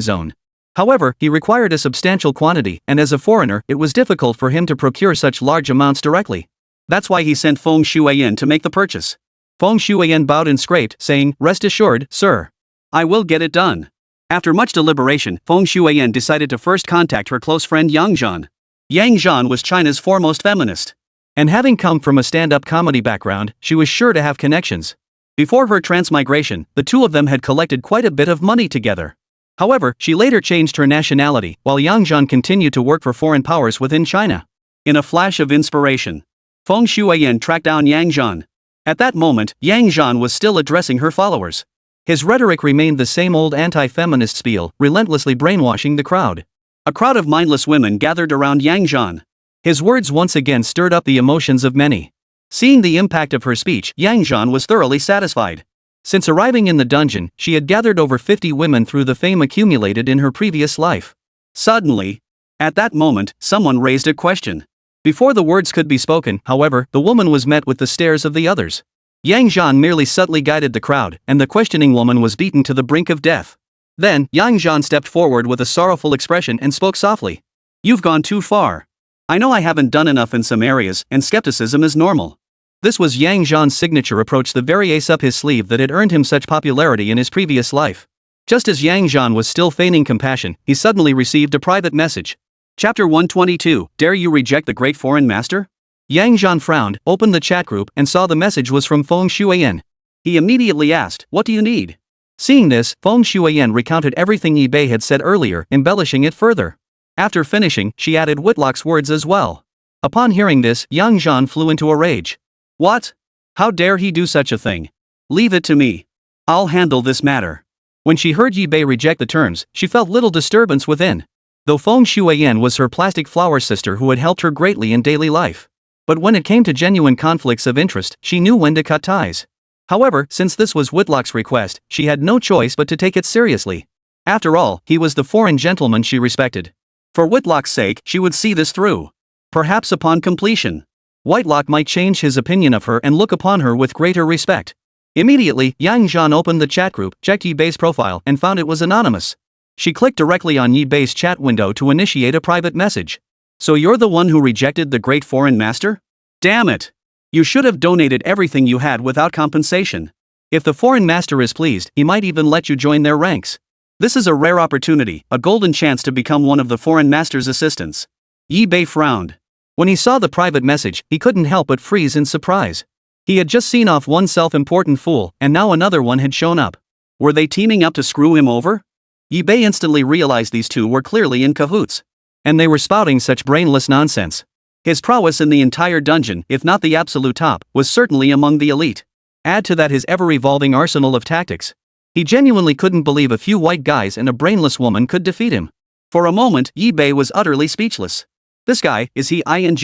zone. However, he required a substantial quantity, and as a foreigner, it was difficult for him to procure such large amounts directly. That's why he sent Feng Shuiyan to make the purchase. Feng Shuiyan bowed and scraped, saying, "Rest assured, sir. I will get it done." After much deliberation, Feng Shuiyan decided to first contact her close friend Yang Zhan. Yang Zhan was China's foremost feminist. And having come from a stand-up comedy background, she was sure to have connections. Before her transmigration, the two of them had collected quite a bit of money together. However, she later changed her nationality, while Yang Zhan continued to work for foreign powers within China. In a flash of inspiration, Feng Shuiyan tracked down Yang Zhan. At that moment, Yang Zhan was still addressing her followers. His rhetoric remained the same old anti-feminist spiel, relentlessly brainwashing the crowd. A crowd of mindless women gathered around Yang Zhan. His words once again stirred up the emotions of many. Seeing the impact of her speech, Yang Zhan was thoroughly satisfied. Since arriving in the dungeon, she had gathered over 50 women through the fame accumulated in her previous life. Suddenly, at that moment, someone raised a question. Before the words could be spoken, however, the woman was met with the stares of the others. Yang Zhan merely subtly guided the crowd, and the questioning woman was beaten to the brink of death. Then, Yang Zhan stepped forward with a sorrowful expression and spoke softly. "You've gone too far. I know I haven't done enough in some areas, and skepticism is normal." This was Yang Zhan's signature approach, the very ace up his sleeve that had earned him such popularity in his previous life. Just as Yang Zhan was still feigning compassion, he suddenly received a private message. Chapter 122, Dare You Reject the Great Foreign Master? Yang Zhan frowned, opened the chat group, and saw the message was from Feng Shuiyan. He immediately asked, "What do you need?" Seeing this, Feng Shuiyan recounted everything Yi Bei had said earlier, embellishing it further. After finishing, she added Whitlock's words as well. Upon hearing this, Yang Zhan flew into a rage. "What? How dare he do such a thing? Leave it to me. I'll handle this matter." When she heard Yi Bei reject the terms, she felt little disturbance within. Though Feng Shuiyan was her plastic flower sister who had helped her greatly in daily life. But when it came to genuine conflicts of interest, she knew when to cut ties. However, since this was Whitlock's request, she had no choice but to take it seriously. After all, he was the foreign gentleman she respected. For Whitlock's sake, she would see this through. Perhaps upon completion, Whitlock might change his opinion of her and look upon her with greater respect. Immediately, Yang Zhan opened the chat group, checked Yi Bei's profile, and found it was anonymous. She clicked directly on Yi Bei's chat window to initiate a private message. "So you're the one who rejected the great foreign master? Damn it! You should have donated everything you had without compensation. If the foreign master is pleased, he might even let you join their ranks. This is a rare opportunity, a golden chance to become one of the foreign master's assistants." Yi Bei frowned. When he saw the private message, he couldn't help but freeze in surprise. He had just seen off one self-important fool, and now another one had shown up. Were they teaming up to screw him over? Yi Bei instantly realized these two were clearly in cahoots. And they were spouting such brainless nonsense. His prowess in the entire dungeon, if not the absolute top, was certainly among the elite. Add to that his ever-evolving arsenal of tactics. He genuinely couldn't believe a few white guys and a brainless woman could defeat him. For a moment, Yi Bei was utterly speechless. This guy, is he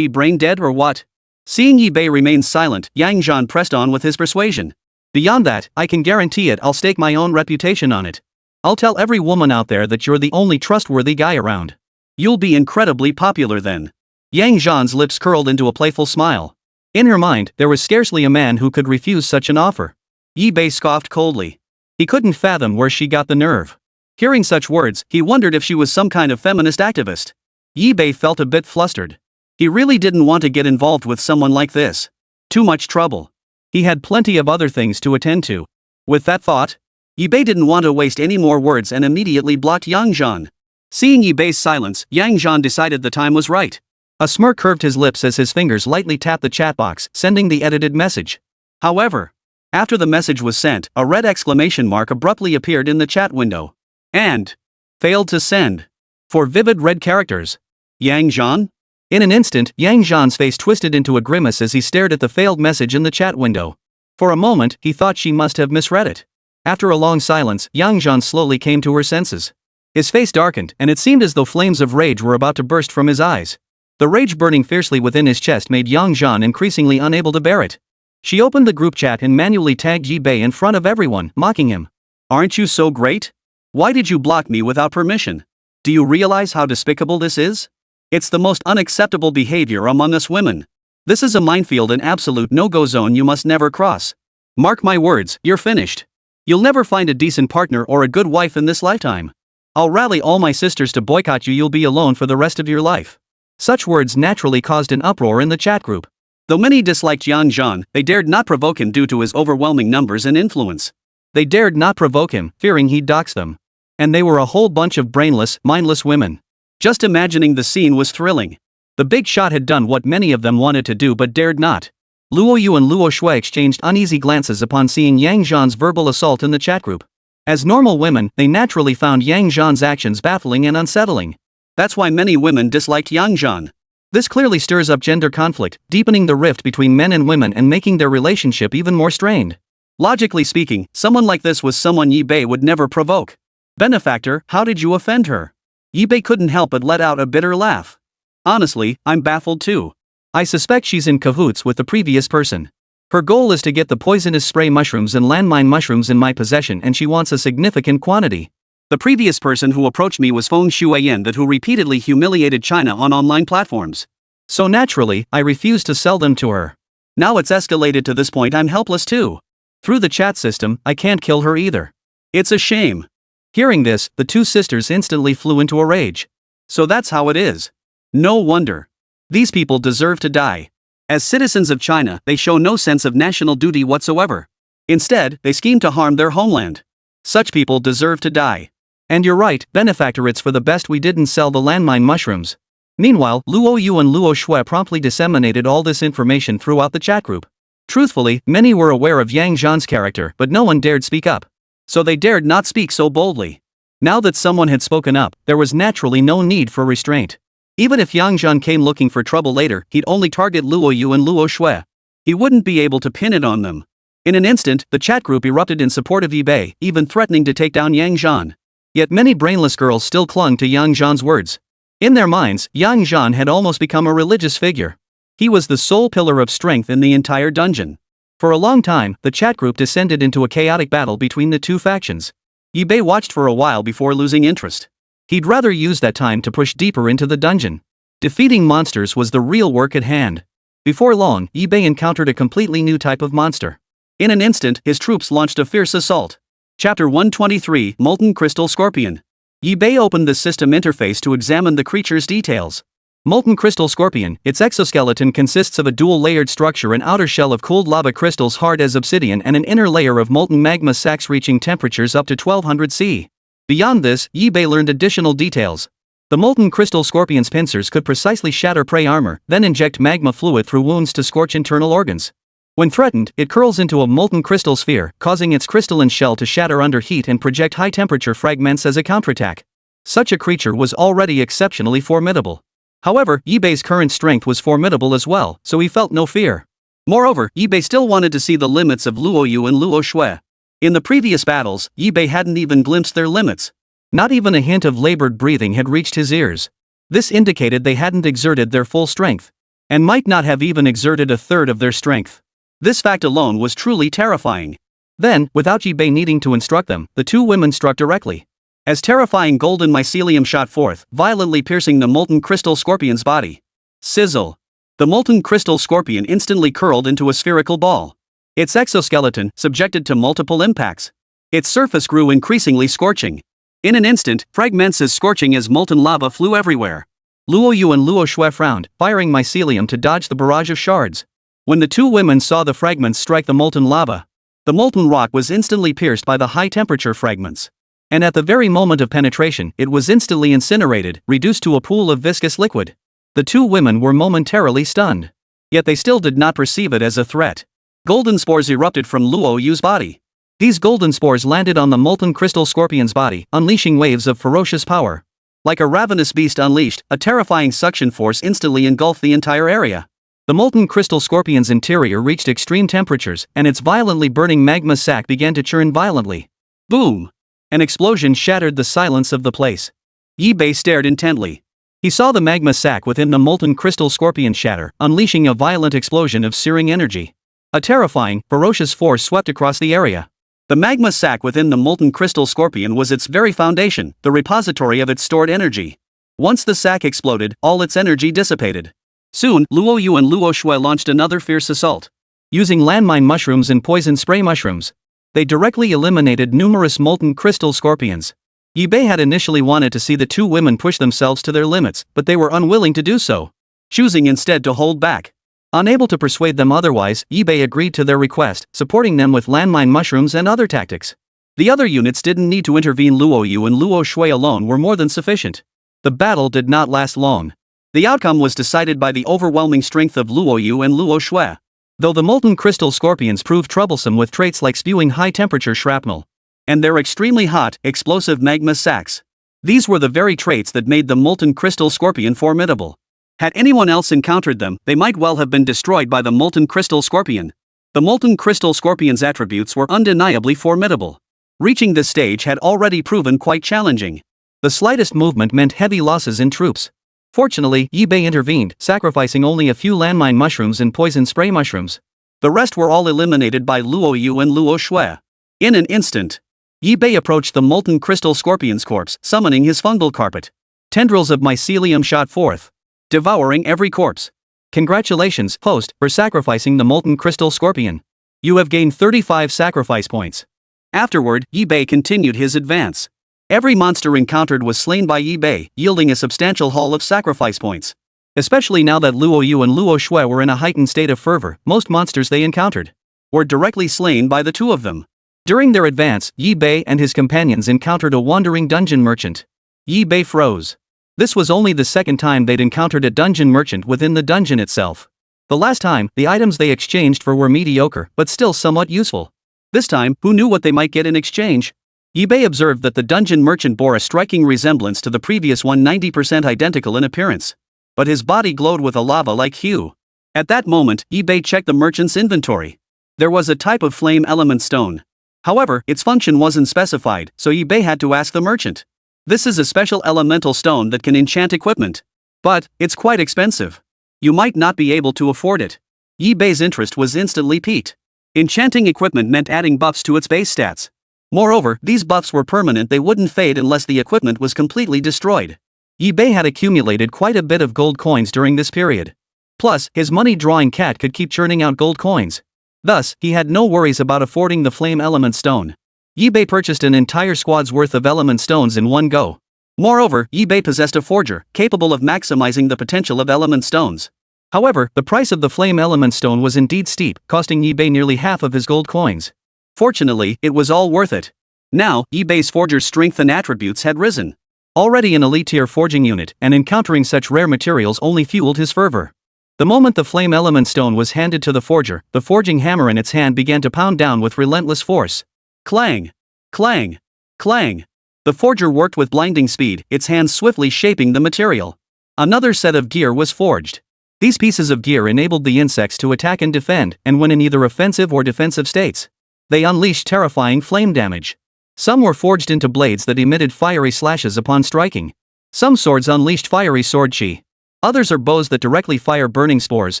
brain dead or what? Seeing Yi Bei remain silent, Yang Zhan pressed on with his persuasion. "Beyond that, I can guarantee it, I'll stake my own reputation on it. I'll tell every woman out there that you're the only trustworthy guy around. You'll be incredibly popular then." Yang Zhan's lips curled into a playful smile. In her mind, there was scarcely a man who could refuse such an offer. Yi Bei scoffed coldly. He couldn't fathom where she got the nerve. Hearing such words, he wondered if she was some kind of feminist activist. Yi Bei felt a bit flustered. He really didn't want to get involved with someone like this. Too much trouble. He had plenty of other things to attend to. With that thought, Yi Bei didn't want to waste any more words and immediately blocked Yang Zhan. Seeing Yi Bei's silence, Yang Zhan decided the time was right. A smirk curved his lips as his fingers lightly tapped the chat box, sending the edited message. However, after the message was sent, a red exclamation mark abruptly appeared in the chat window. And failed to send. For vivid red characters. Yang Zhan? In an instant, Yang Zhan's face twisted into a grimace as he stared at the failed message in the chat window. For a moment, he thought she must have misread it. After a long silence, Yang Zhan slowly came to her senses. His face darkened, and it seemed as though flames of rage were about to burst from his eyes. The rage burning fiercely within his chest made Yang Zhan increasingly unable to bear it. She opened the group chat and manually tagged Yi Bei in front of everyone, mocking him. "Aren't you so great? Why did you block me without permission? Do you realize how despicable this is? It's the most unacceptable behavior among us women. This is a minefield, an absolute no-go zone you must never cross. Mark my words, you're finished. You'll never find a decent partner or a good wife in this lifetime. I'll rally all my sisters to boycott you. You'll be alone for the rest of your life." Such words naturally caused an uproar in the chat group. Though many disliked Yang Zhan, they dared not provoke him due to his overwhelming numbers and influence. They dared not provoke him, fearing he'd dox them. And they were a whole bunch of brainless, mindless women. Just imagining the scene was thrilling. The big shot had done what many of them wanted to do but dared not. Luo Yu and Luo Shui exchanged uneasy glances upon seeing Yang Zhan's verbal assault in the chat group. As normal women, they naturally found Yang Zhan's actions baffling and unsettling. That's why many women disliked Yang Zhan. This clearly stirs up gender conflict, deepening the rift between men and women and making their relationship even more strained. Logically speaking, someone like this was someone Yi Bei would never provoke. Benefactor, how did you offend her? Yi Bei couldn't help but let out a bitter laugh. Honestly, I'm baffled too. I suspect she's in cahoots with the previous person. Her goal is to get the poisonous spray mushrooms and landmine mushrooms in my possession, and she wants a significant quantity. The previous person who approached me was Feng Shuiyan, that who repeatedly humiliated China on online platforms. So naturally, I refused to sell them to her. Now it's escalated to this point, I'm helpless too. Through the chat system, I can't kill her either. It's a shame. Hearing this, the two sisters instantly flew into a rage. So that's how it is. No wonder. These people deserve to die. As citizens of China, they show no sense of national duty whatsoever. Instead, they scheme to harm their homeland. Such people deserve to die. And you're right, benefactor, it's for the best we didn't sell the landmine mushrooms. Meanwhile, Luo Yu and Luo Shui promptly disseminated all this information throughout the chat group. Truthfully, many were aware of Yang Zhan's character, but no one dared speak up. So they dared not speak so boldly. Now that someone had spoken up, there was naturally no need for restraint. Even if Yang Zhan came looking for trouble later, he'd only target Luo Yu and Luo Shui. He wouldn't be able to pin it on them. In an instant, the chat group erupted in support of Yi Bei, even threatening to take down Yang Zhan. Yet many brainless girls still clung to Yang Zhan's words. In their minds, Yang Zhan had almost become a religious figure. He was the sole pillar of strength in the entire dungeon. For a long time, the chat group descended into a chaotic battle between the two factions. Yi Bei watched for a while before losing interest. He'd rather use that time to push deeper into the dungeon. Defeating monsters was the real work at hand. Before long, Yi Bei encountered a completely new type of monster. In an instant, his troops launched a fierce assault. Chapter 123, Molten Crystal Scorpion. Yi Bei opened the system interface to examine the creature's details. Molten Crystal Scorpion, its exoskeleton consists of a dual-layered structure, an outer shell of cooled lava crystals hard as obsidian and an inner layer of molten magma sacs reaching temperatures up to 1200 C. Beyond this, Yi Bei learned additional details. The Molten Crystal Scorpion's pincers could precisely shatter prey armor, then inject magma fluid through wounds to scorch internal organs. When threatened, it curls into a molten crystal sphere, causing its crystalline shell to shatter under heat and project high-temperature fragments as a counterattack. Such a creature was already exceptionally formidable. However, Yi Bei's current strength was formidable as well, so he felt no fear. Moreover, Yi Bei still wanted to see the limits of Luo Yu and Luo Shui. In the previous battles, Yi Bei hadn't even glimpsed their limits. Not even a hint of labored breathing had reached his ears. This indicated they hadn't exerted their full strength, and might not have even exerted a third of their strength. This fact alone was truly terrifying. Then, without Yi Bei needing to instruct them, the two women struck directly. As terrifying golden mycelium shot forth, violently piercing the molten crystal scorpion's body. Sizzle! The molten crystal scorpion instantly curled into a spherical ball. Its exoskeleton, subjected to multiple impacts. Its surface grew increasingly scorching. In an instant, fragments as scorching as molten lava flew everywhere. Luo Yu and Luo Shui frowned, firing mycelium to dodge the barrage of shards. When the two women saw the fragments strike the molten lava, the molten rock was instantly pierced by the high-temperature fragments. And at the very moment of penetration, it was instantly incinerated, reduced to a pool of viscous liquid. The two women were momentarily stunned. Yet they still did not perceive it as a threat. Golden spores erupted from Luo Yu's body. These golden spores landed on the molten crystal scorpion's body, unleashing waves of ferocious power. Like a ravenous beast unleashed, a terrifying suction force instantly engulfed the entire area. The molten crystal scorpion's interior reached extreme temperatures, and its violently burning magma sac began to churn violently. Boom! An explosion shattered the silence of the place. Yi Bei stared intently. He saw the magma sac within the molten crystal scorpion shatter, unleashing a violent explosion of searing energy. A terrifying, ferocious force swept across the area. The magma sac within the molten crystal scorpion was its very foundation, the repository of its stored energy. Once the sac exploded, all its energy dissipated. Soon, Luo Yu and Luo Shui launched another fierce assault. Using landmine mushrooms and poison spray mushrooms, they directly eliminated numerous molten crystal scorpions. Yi Bei had initially wanted to see the two women push themselves to their limits, but they were unwilling to do so, choosing instead to hold back. Unable to persuade them otherwise, Yi Bei agreed to their request, supporting them with landmine mushrooms and other tactics. The other units didn't need to intervene. Luo Yu and Luo Shui alone were more than sufficient. The battle did not last long. The outcome was decided by the overwhelming strength of Luo Yu and Luo Shui. Though the molten crystal scorpions proved troublesome with traits like spewing high-temperature shrapnel and their extremely hot, explosive magma sacs. These were the very traits that made the molten crystal scorpion formidable. Had anyone else encountered them, they might well have been destroyed by the molten crystal scorpion. The molten crystal scorpion's attributes were undeniably formidable. Reaching this stage had already proven quite challenging. The slightest movement meant heavy losses in troops. Fortunately, Yi-Bei intervened, sacrificing only a few landmine mushrooms and poison spray mushrooms. The rest were all eliminated by Luo Yu and Luo Shui. In an instant, Yi-Bei approached the molten crystal scorpion's corpse, summoning his fungal carpet. Tendrils of mycelium shot forth, devouring every corpse. Congratulations, host, for sacrificing the molten crystal scorpion. You have gained 35 sacrifice points. Afterward, Yi-Bei continued his advance. Every monster encountered was slain by Yi-Bei, yielding a substantial haul of sacrifice points. Especially now that Luo Yu and Luo Shui were in a heightened state of fervor, most monsters they encountered were directly slain by the two of them. During their advance, Yi-Bei and his companions encountered a wandering dungeon merchant. Yi-Bei froze. This was only the second time they'd encountered a dungeon merchant within the dungeon itself. The last time, the items they exchanged for were mediocre, but still somewhat useful. This time, who knew what they might get in exchange? Yi-Bei observed that the dungeon merchant bore a striking resemblance to the previous one, 90% identical in appearance. But his body glowed with a lava-like hue. At that moment, Yi-Bei checked the merchant's inventory. There was a type of flame element stone. However, its function wasn't specified, so Yi-Bei had to ask the merchant. This is a special elemental stone that can enchant equipment. But, it's quite expensive. You might not be able to afford it. Yi-Bei's interest was instantly piqued. Enchanting equipment meant adding buffs to its base stats. Moreover, these buffs were permanent, they wouldn't fade unless the equipment was completely destroyed. Yi-Bei had accumulated quite a bit of gold coins during this period. Plus, his money-drawing cat could keep churning out gold coins. Thus, he had no worries about affording the flame element stone. Yi-Bei purchased an entire squad's worth of element stones in one go. Moreover, Yi-Bei possessed a forger, capable of maximizing the potential of element stones. However, the price of the flame element stone was indeed steep, costing Yi-Bei nearly half of his gold coins. Fortunately, it was all worth it. Now, Yi-Bei's forger's strength and attributes had risen. Already an elite-tier forging unit, and encountering such rare materials only fueled his fervor. The moment the flame element stone was handed to the forger, the forging hammer in its hand began to pound down with relentless force. Clang! Clang! Clang! The forger worked with blinding speed, its hands swiftly shaping the material. Another set of gear was forged. These pieces of gear enabled the insects to attack and defend, and when in either offensive or defensive states, they unleashed terrifying flame damage. Some were forged into blades that emitted fiery slashes upon striking. Some swords unleashed fiery sword chi. Others are bows that directly fire burning spores,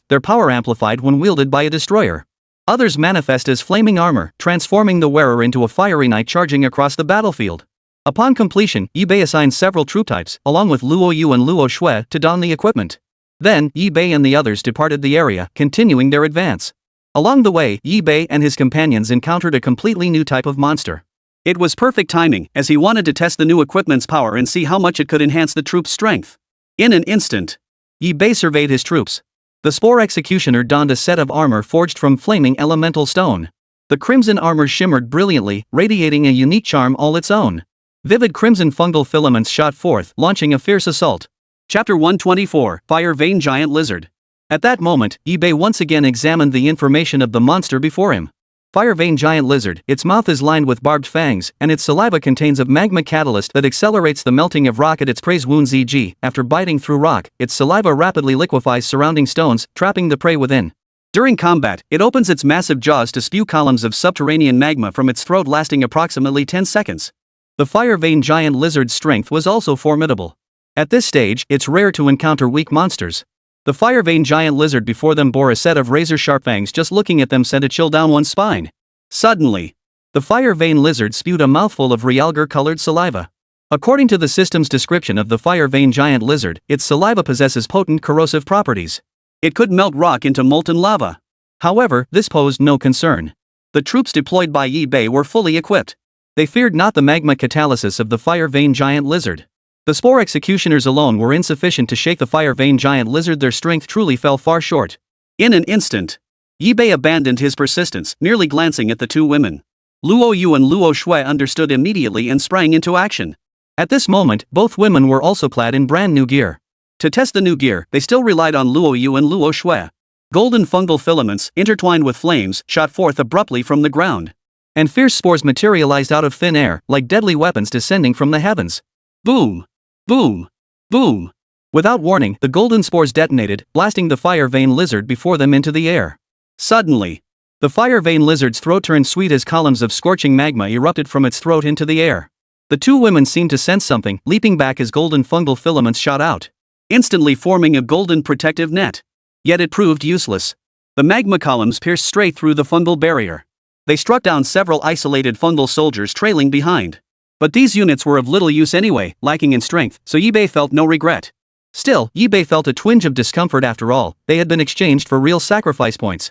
their power amplified when wielded by a destroyer. Others manifest as flaming armor, transforming the wearer into a fiery knight charging across the battlefield. Upon completion, Yi-Bei assigned several troop types, along with Luo Yu and Luo Shui, to don the equipment. Then, Yi-Bei and the others departed the area, continuing their advance. Along the way, Yi-Bei and his companions encountered a completely new type of monster. It was perfect timing, as he wanted to test the new equipment's power and see how much it could enhance the troops' strength. In an instant, Yi-Bei surveyed his troops. The Spore Executioner donned a set of armor forged from flaming elemental stone. The crimson armor shimmered brilliantly, radiating a unique charm all its own. Vivid crimson fungal filaments shot forth, launching a fierce assault. Chapter 124, Fire Vein Giant Lizard. At that moment, Yi-Bei once again examined the information of the monster before him. Fire Vein Giant Lizard, its mouth is lined with barbed fangs, and its saliva contains a magma catalyst that accelerates the melting of rock at its prey's wounds, e.g., after biting through rock, its saliva rapidly liquefies surrounding stones, trapping the prey within. During combat, it opens its massive jaws to spew columns of subterranean magma from its throat lasting approximately 10 seconds. The Fire Vein Giant Lizard's strength was also formidable. At this stage, it's rare to encounter weak monsters. The Fire Vein Giant Lizard before them bore a set of razor-sharp fangs. Just looking at them sent a chill down one's spine. Suddenly, the Fire Vein Lizard spewed a mouthful of realgar-colored saliva. According to the system's description of the Fire Vein Giant Lizard, its saliva possesses potent corrosive properties. It could melt rock into molten lava. However, this posed no concern. The troops deployed by Yi-Bei were fully equipped. They feared not the magma catalysis of the Fire Vein Giant Lizard. The Spore Executioners alone were insufficient to shake the Fire Vein Giant Lizard. Their strength truly fell far short. In an instant, Yi-Bei abandoned his persistence, merely glancing at the two women. Luo Yu and Luo Shui understood immediately and sprang into action. At this moment, both women were also clad in brand new gear. To test the new gear, they still relied on Luo Yu and Luo Shui. Golden fungal filaments, intertwined with flames, shot forth abruptly from the ground. And fierce spores materialized out of thin air, like deadly weapons descending from the heavens. Boom! Boom! Boom! Without warning, the golden spores detonated, blasting the fire vein lizard before them into the air. Suddenly, the fire vein lizard's throat turned sweet as columns of scorching magma erupted from its throat into the air. The two women seemed to sense something, leaping back as golden fungal filaments shot out, instantly forming a golden protective net. Yet it proved useless. The magma columns pierced straight through the fungal barrier. They struck down several isolated fungal soldiers trailing behind. But these units were of little use anyway, lacking in strength, so Yibei felt no regret. Still, Yibei felt a twinge of discomfort after all, they had been exchanged for real sacrifice points.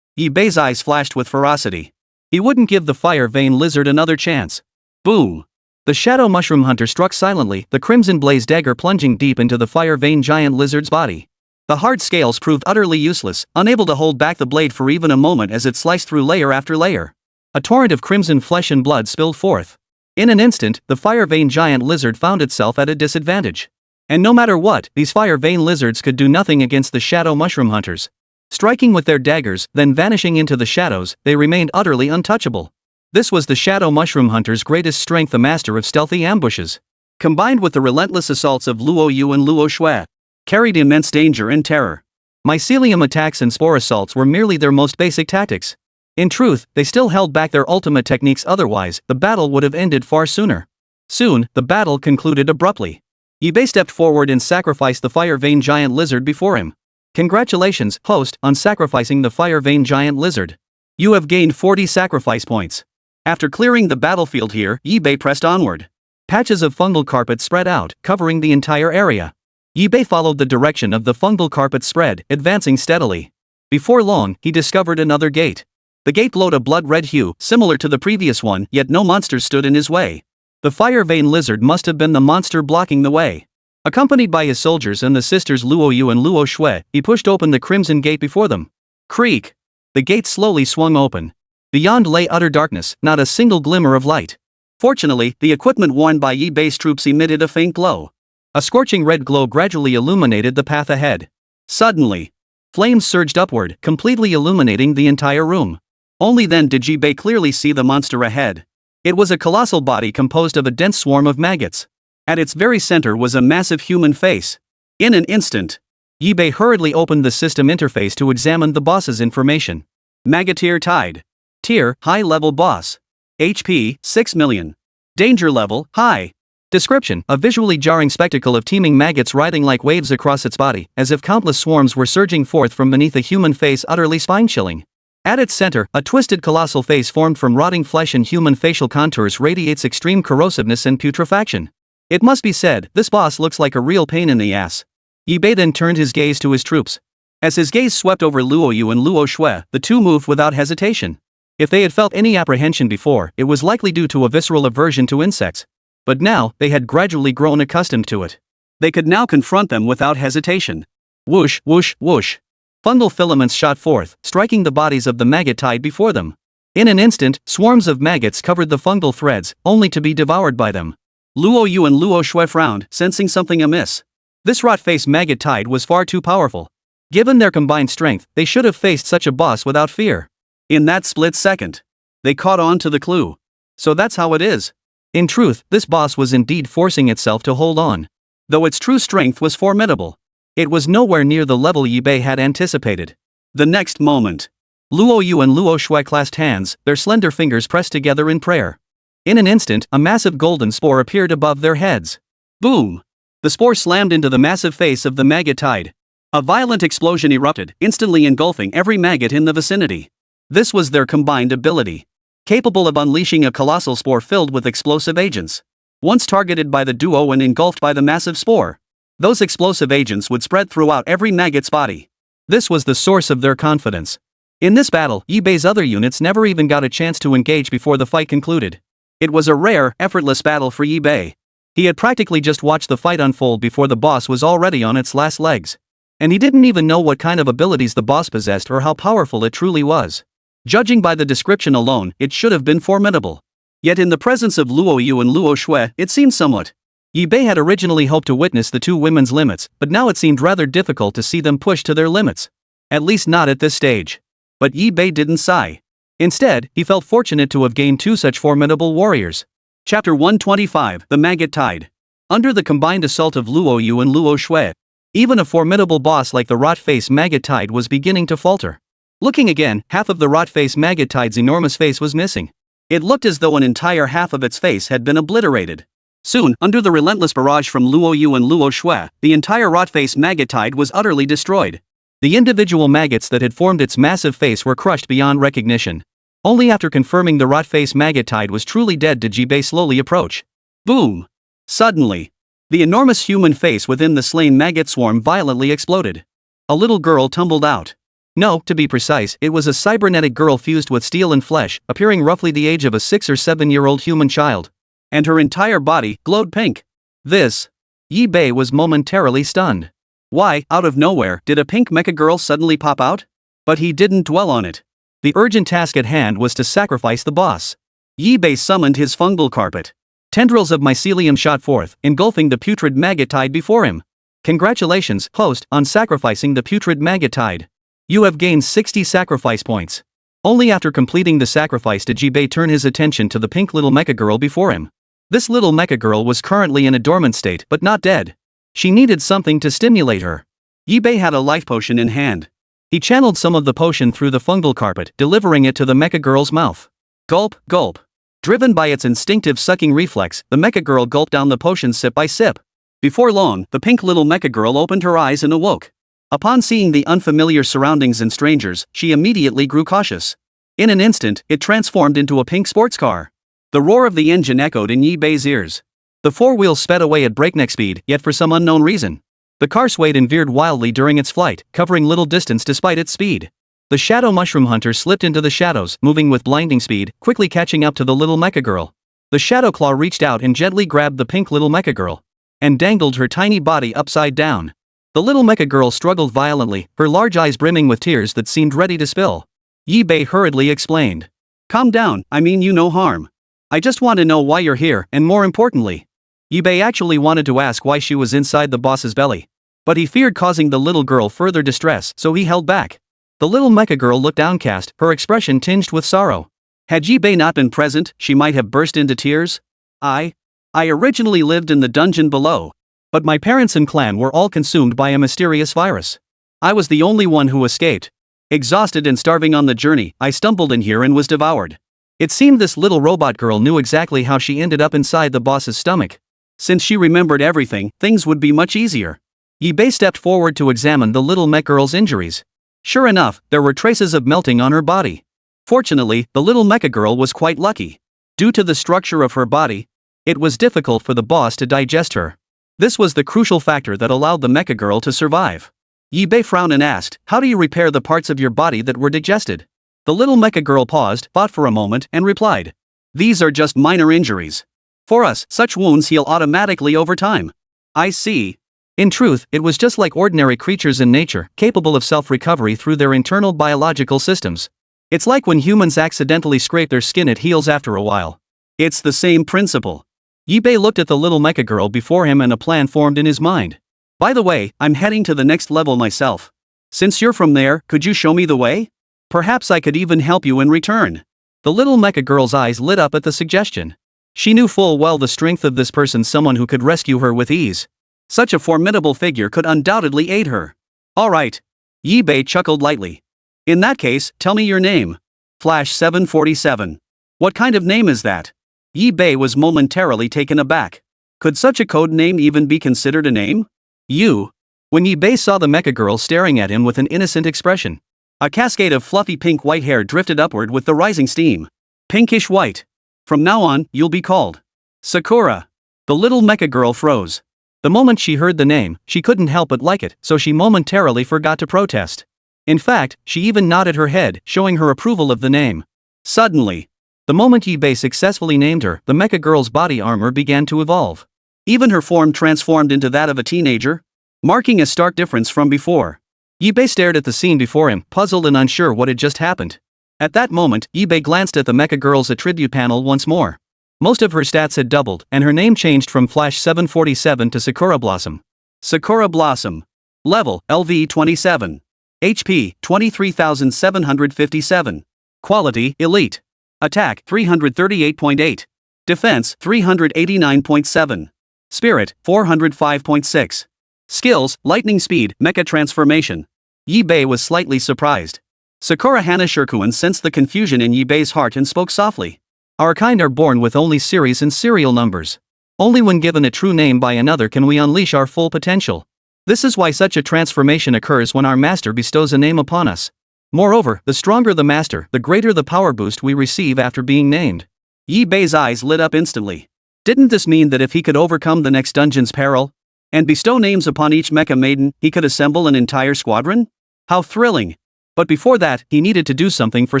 Yibei's eyes flashed with ferocity. He wouldn't give the fire vein lizard another chance. Boom! The shadow mushroom hunter struck silently, the crimson blaze dagger plunging deep into the fire vein giant lizard's body. The hard scales proved utterly useless, unable to hold back the blade for even a moment as it sliced through layer after layer. A torrent of crimson flesh and blood spilled forth. In an instant, the fire vein giant lizard found itself at a disadvantage. And no matter what, these fire vein lizards could do nothing against the shadow mushroom hunters. Striking with their daggers, then vanishing into the shadows, they remained utterly untouchable. This was the shadow mushroom hunter's greatest strength, a master of stealthy ambushes. Combined with the relentless assaults of Luo Yu and Luo Shui, carried immense danger and terror. Mycelium attacks and spore assaults were merely their most basic tactics. In truth, they still held back their ultimate techniques, otherwise, the battle would have ended far sooner. Soon, the battle concluded abruptly. Yibei stepped forward and sacrificed the fire vein giant lizard before him. Congratulations, host, on sacrificing the fire vein giant lizard. You have gained 40 sacrifice points. After clearing the battlefield here, Yibei pressed onward. Patches of fungal carpet spread out, covering the entire area. Yibei followed the direction of the fungal carpet spread, advancing steadily. Before long, he discovered another gate. The gate glowed a blood-red hue, similar to the previous one, yet no monsters stood in his way. The fire vein lizard must have been the monster blocking the way. Accompanied by his soldiers and the sisters Luo Yu and Luo Shui, he pushed open the crimson gate before them. Creak! The gate slowly swung open. Beyond lay utter darkness, not a single glimmer of light. Fortunately, the equipment worn by Yibei's troops emitted a faint glow. A scorching red glow gradually illuminated the path ahead. Suddenly, flames surged upward, completely illuminating the entire room. Only then did Yibei clearly see the monster ahead. It was a colossal body composed of a dense swarm of maggots. At its very center was a massive human face. In an instant, Yibei hurriedly opened the system interface to examine the boss's information. Maggotier Tide. Tier, high-level boss. HP, 6 million. Danger level, high. Description: a visually jarring spectacle of teeming maggots writhing like waves across its body, as if countless swarms were surging forth from beneath a human face, utterly spine-chilling. At its center, a twisted colossal face formed from rotting flesh and human facial contours radiates extreme corrosiveness and putrefaction. It must be said, this boss looks like a real pain in the ass. Yibei then turned his gaze to his troops. As his gaze swept over Luo Yu and Luo Shui, the two moved without hesitation. If they had felt any apprehension before, it was likely due to a visceral aversion to insects. But now, they had gradually grown accustomed to it. They could now confront them without hesitation. Whoosh, whoosh, whoosh. Fungal filaments shot forth, striking the bodies of the maggot tide before them. In an instant, swarms of maggots covered the fungal threads, only to be devoured by them. Luo Yu and Luo Shui frowned, sensing something amiss. This rot-faced maggot tide was far too powerful. Given their combined strength, they should have faced such a boss without fear. In that split second, they caught on to the clue. So that's how it is. In truth, this boss was indeed forcing itself to hold on. Though its true strength was formidable, it was nowhere near the level Yibei had anticipated. The next moment, Luo Yu and Luo Shui clasped hands, their slender fingers pressed together in prayer. In an instant, a massive golden spore appeared above their heads. Boom! The spore slammed into the massive face of the maggot tide. A violent explosion erupted, instantly engulfing every maggot in the vicinity. This was their combined ability, capable of unleashing a colossal spore filled with explosive agents. Once targeted by the duo and engulfed by the massive spore, those explosive agents would spread throughout every maggot's body. This was the source of their confidence. In this battle, Yibei's other units never even got a chance to engage before the fight concluded. It was a rare, effortless battle for Yibei. He had practically just watched the fight unfold before the boss was already on its last legs. And he didn't even know what kind of abilities the boss possessed or how powerful it truly was. Judging by the description alone, it should have been formidable. Yet in the presence of Luo Yu and Luo Shui, it seemed somewhat. Yi Bei had originally hoped to witness the two women's limits, but now it seemed rather difficult to see them push to their limits. At least not at this stage. But Yi Bei didn't sigh. Instead, he felt fortunate to have gained two such formidable warriors. Chapter 125, The Maggot Tide. Under the combined assault of Luo Yu and Luo Shui, even a formidable boss like the rot-face Maggot Tide was beginning to falter. Looking again, half of the rot-face Maggot Tide's enormous face was missing. It looked as though an entire half of its face had been obliterated. Soon, under the relentless barrage from Luo Yu and Luo Shui, the entire rot-face Maggot Tide was utterly destroyed. The individual maggots that had formed its massive face were crushed beyond recognition. Only after confirming the rot-face Maggot Tide was truly dead did Yi Bei slowly approach. Boom! Suddenly, the enormous human face within the slain maggot swarm violently exploded. A little girl tumbled out. No, to be precise, it was a cybernetic girl fused with steel and flesh, appearing roughly the age of a 6 or 7-year-old human child. And her entire body glowed pink. This. Yi Bei was momentarily stunned. Why, out of nowhere, did a pink mecha girl suddenly pop out? But he didn't dwell on it. The urgent task at hand was to sacrifice the boss. Yi Bei summoned his fungal carpet. Tendrils of mycelium shot forth, engulfing the putrid maggot tide before him. Congratulations, host, on sacrificing the putrid maggot tide. You have gained 60 sacrifice points. Only after completing the sacrifice did Yi Bei turn his attention to the pink little mecha girl before him. This little mecha girl was currently in a dormant state but not dead. She needed something to stimulate her. Yi Bei had a life potion in hand. He channeled some of the potion through the fungal carpet, delivering it to the mecha girl's mouth. Gulp, gulp. Driven by its instinctive sucking reflex, the mecha girl gulped down the potion sip by sip. Before long, the pink little mecha girl opened her eyes and awoke. Upon seeing the unfamiliar surroundings and strangers, she immediately grew cautious. In an instant, it transformed into a pink sports car. The roar of the engine echoed in Yi Bei's ears. The four wheels sped away at breakneck speed, yet for some unknown reason, the car swayed and veered wildly during its flight, covering little distance despite its speed. The shadow mushroom hunter slipped into the shadows, moving with blinding speed, quickly catching up to the little mecha girl. The shadow claw reached out and gently grabbed the pink little mecha girl and dangled her tiny body upside down. The little mecha girl struggled violently, her large eyes brimming with tears that seemed ready to spill. Yi Bei hurriedly explained. Calm down, I mean you no harm. I just want to know why you're here, and more importantly. Yi Bei actually wanted to ask why she was inside the boss's belly. But he feared causing the little girl further distress, so he held back. The little mecha girl looked downcast, her expression tinged with sorrow. Had Yi Bei not been present, she might have burst into tears. I originally lived in the dungeon below. But my parents and clan were all consumed by a mysterious virus. I was the only one who escaped. Exhausted and starving on the journey, I stumbled in here and was devoured. It seemed this little robot girl knew exactly how she ended up inside the boss's stomach. Since she remembered everything, things would be much easier. Yi Bei stepped forward to examine the little mech girl's injuries. Sure enough, there were traces of melting on her body. Fortunately, the little mecha girl was quite lucky. Due to the structure of her body, it was difficult for the boss to digest her. This was the crucial factor that allowed the mecha girl to survive. Yi Bei frowned and asked, how do you repair the parts of your body that were digested? The little mecha girl paused, thought for a moment, and replied. These are just minor injuries. For us, such wounds heal automatically over time. I see. In truth, it was just like ordinary creatures in nature, capable of self-recovery through their internal biological systems. It's like when humans accidentally scrape their skin, it heals after a while. It's the same principle. Yi Bei looked at the little mecha girl before him and a plan formed in his mind. By the way, I'm heading to the next level myself. Since you're from there, could you show me the way? Perhaps I could even help you in return. The little mecha girl's eyes lit up at the suggestion. She knew full well the strength of this person, someone who could rescue her with ease. Such a formidable figure could undoubtedly aid her. All right. Yi Bei chuckled lightly. In that case, tell me your name. Flash 747. What kind of name is that? Yi Bei was momentarily taken aback. Could such a code name even be considered a name? You. When Yi Bei saw the mecha girl staring at him with an innocent expression, a cascade of fluffy pink white hair drifted upward with the rising steam. Pinkish white. From now on, you'll be called Sakura. The little mecha girl froze. The moment she heard the name, she couldn't help but like it, so she momentarily forgot to protest. In fact, she even nodded her head, showing her approval of the name. Suddenly, the moment Yi Bei successfully named her, the mecha girl's body armor began to evolve. Even her form transformed into that of a teenager, marking a stark difference from before. Yi Bei stared at the scene before him, puzzled and unsure what had just happened. At that moment, Yibei glanced at the mecha girl's attribute panel once more. Most of her stats had doubled, and her name changed from Flash 747 to Sakura Blossom. Sakura Blossom. Level, LV 27. HP, 23,757. Quality, Elite. Attack, 338.8. Defense, 389.7. Spirit, 405.6. Skills, Lightning Speed, Mecha Transformation. Yibei was slightly surprised. Sakura Hana Shirkuan sensed the confusion in Yibei's heart and spoke softly. Our kind are born with only series and serial numbers. Only when given a true name by another can we unleash our full potential. This is why such a transformation occurs when our master bestows a name upon us. Moreover, the stronger the master, the greater the power boost we receive after being named. Yibei's eyes lit up instantly. Didn't this mean that if he could overcome the next dungeon's peril, and bestow names upon each mecha maiden, he could assemble an entire squadron? How thrilling! But before that, he needed to do something for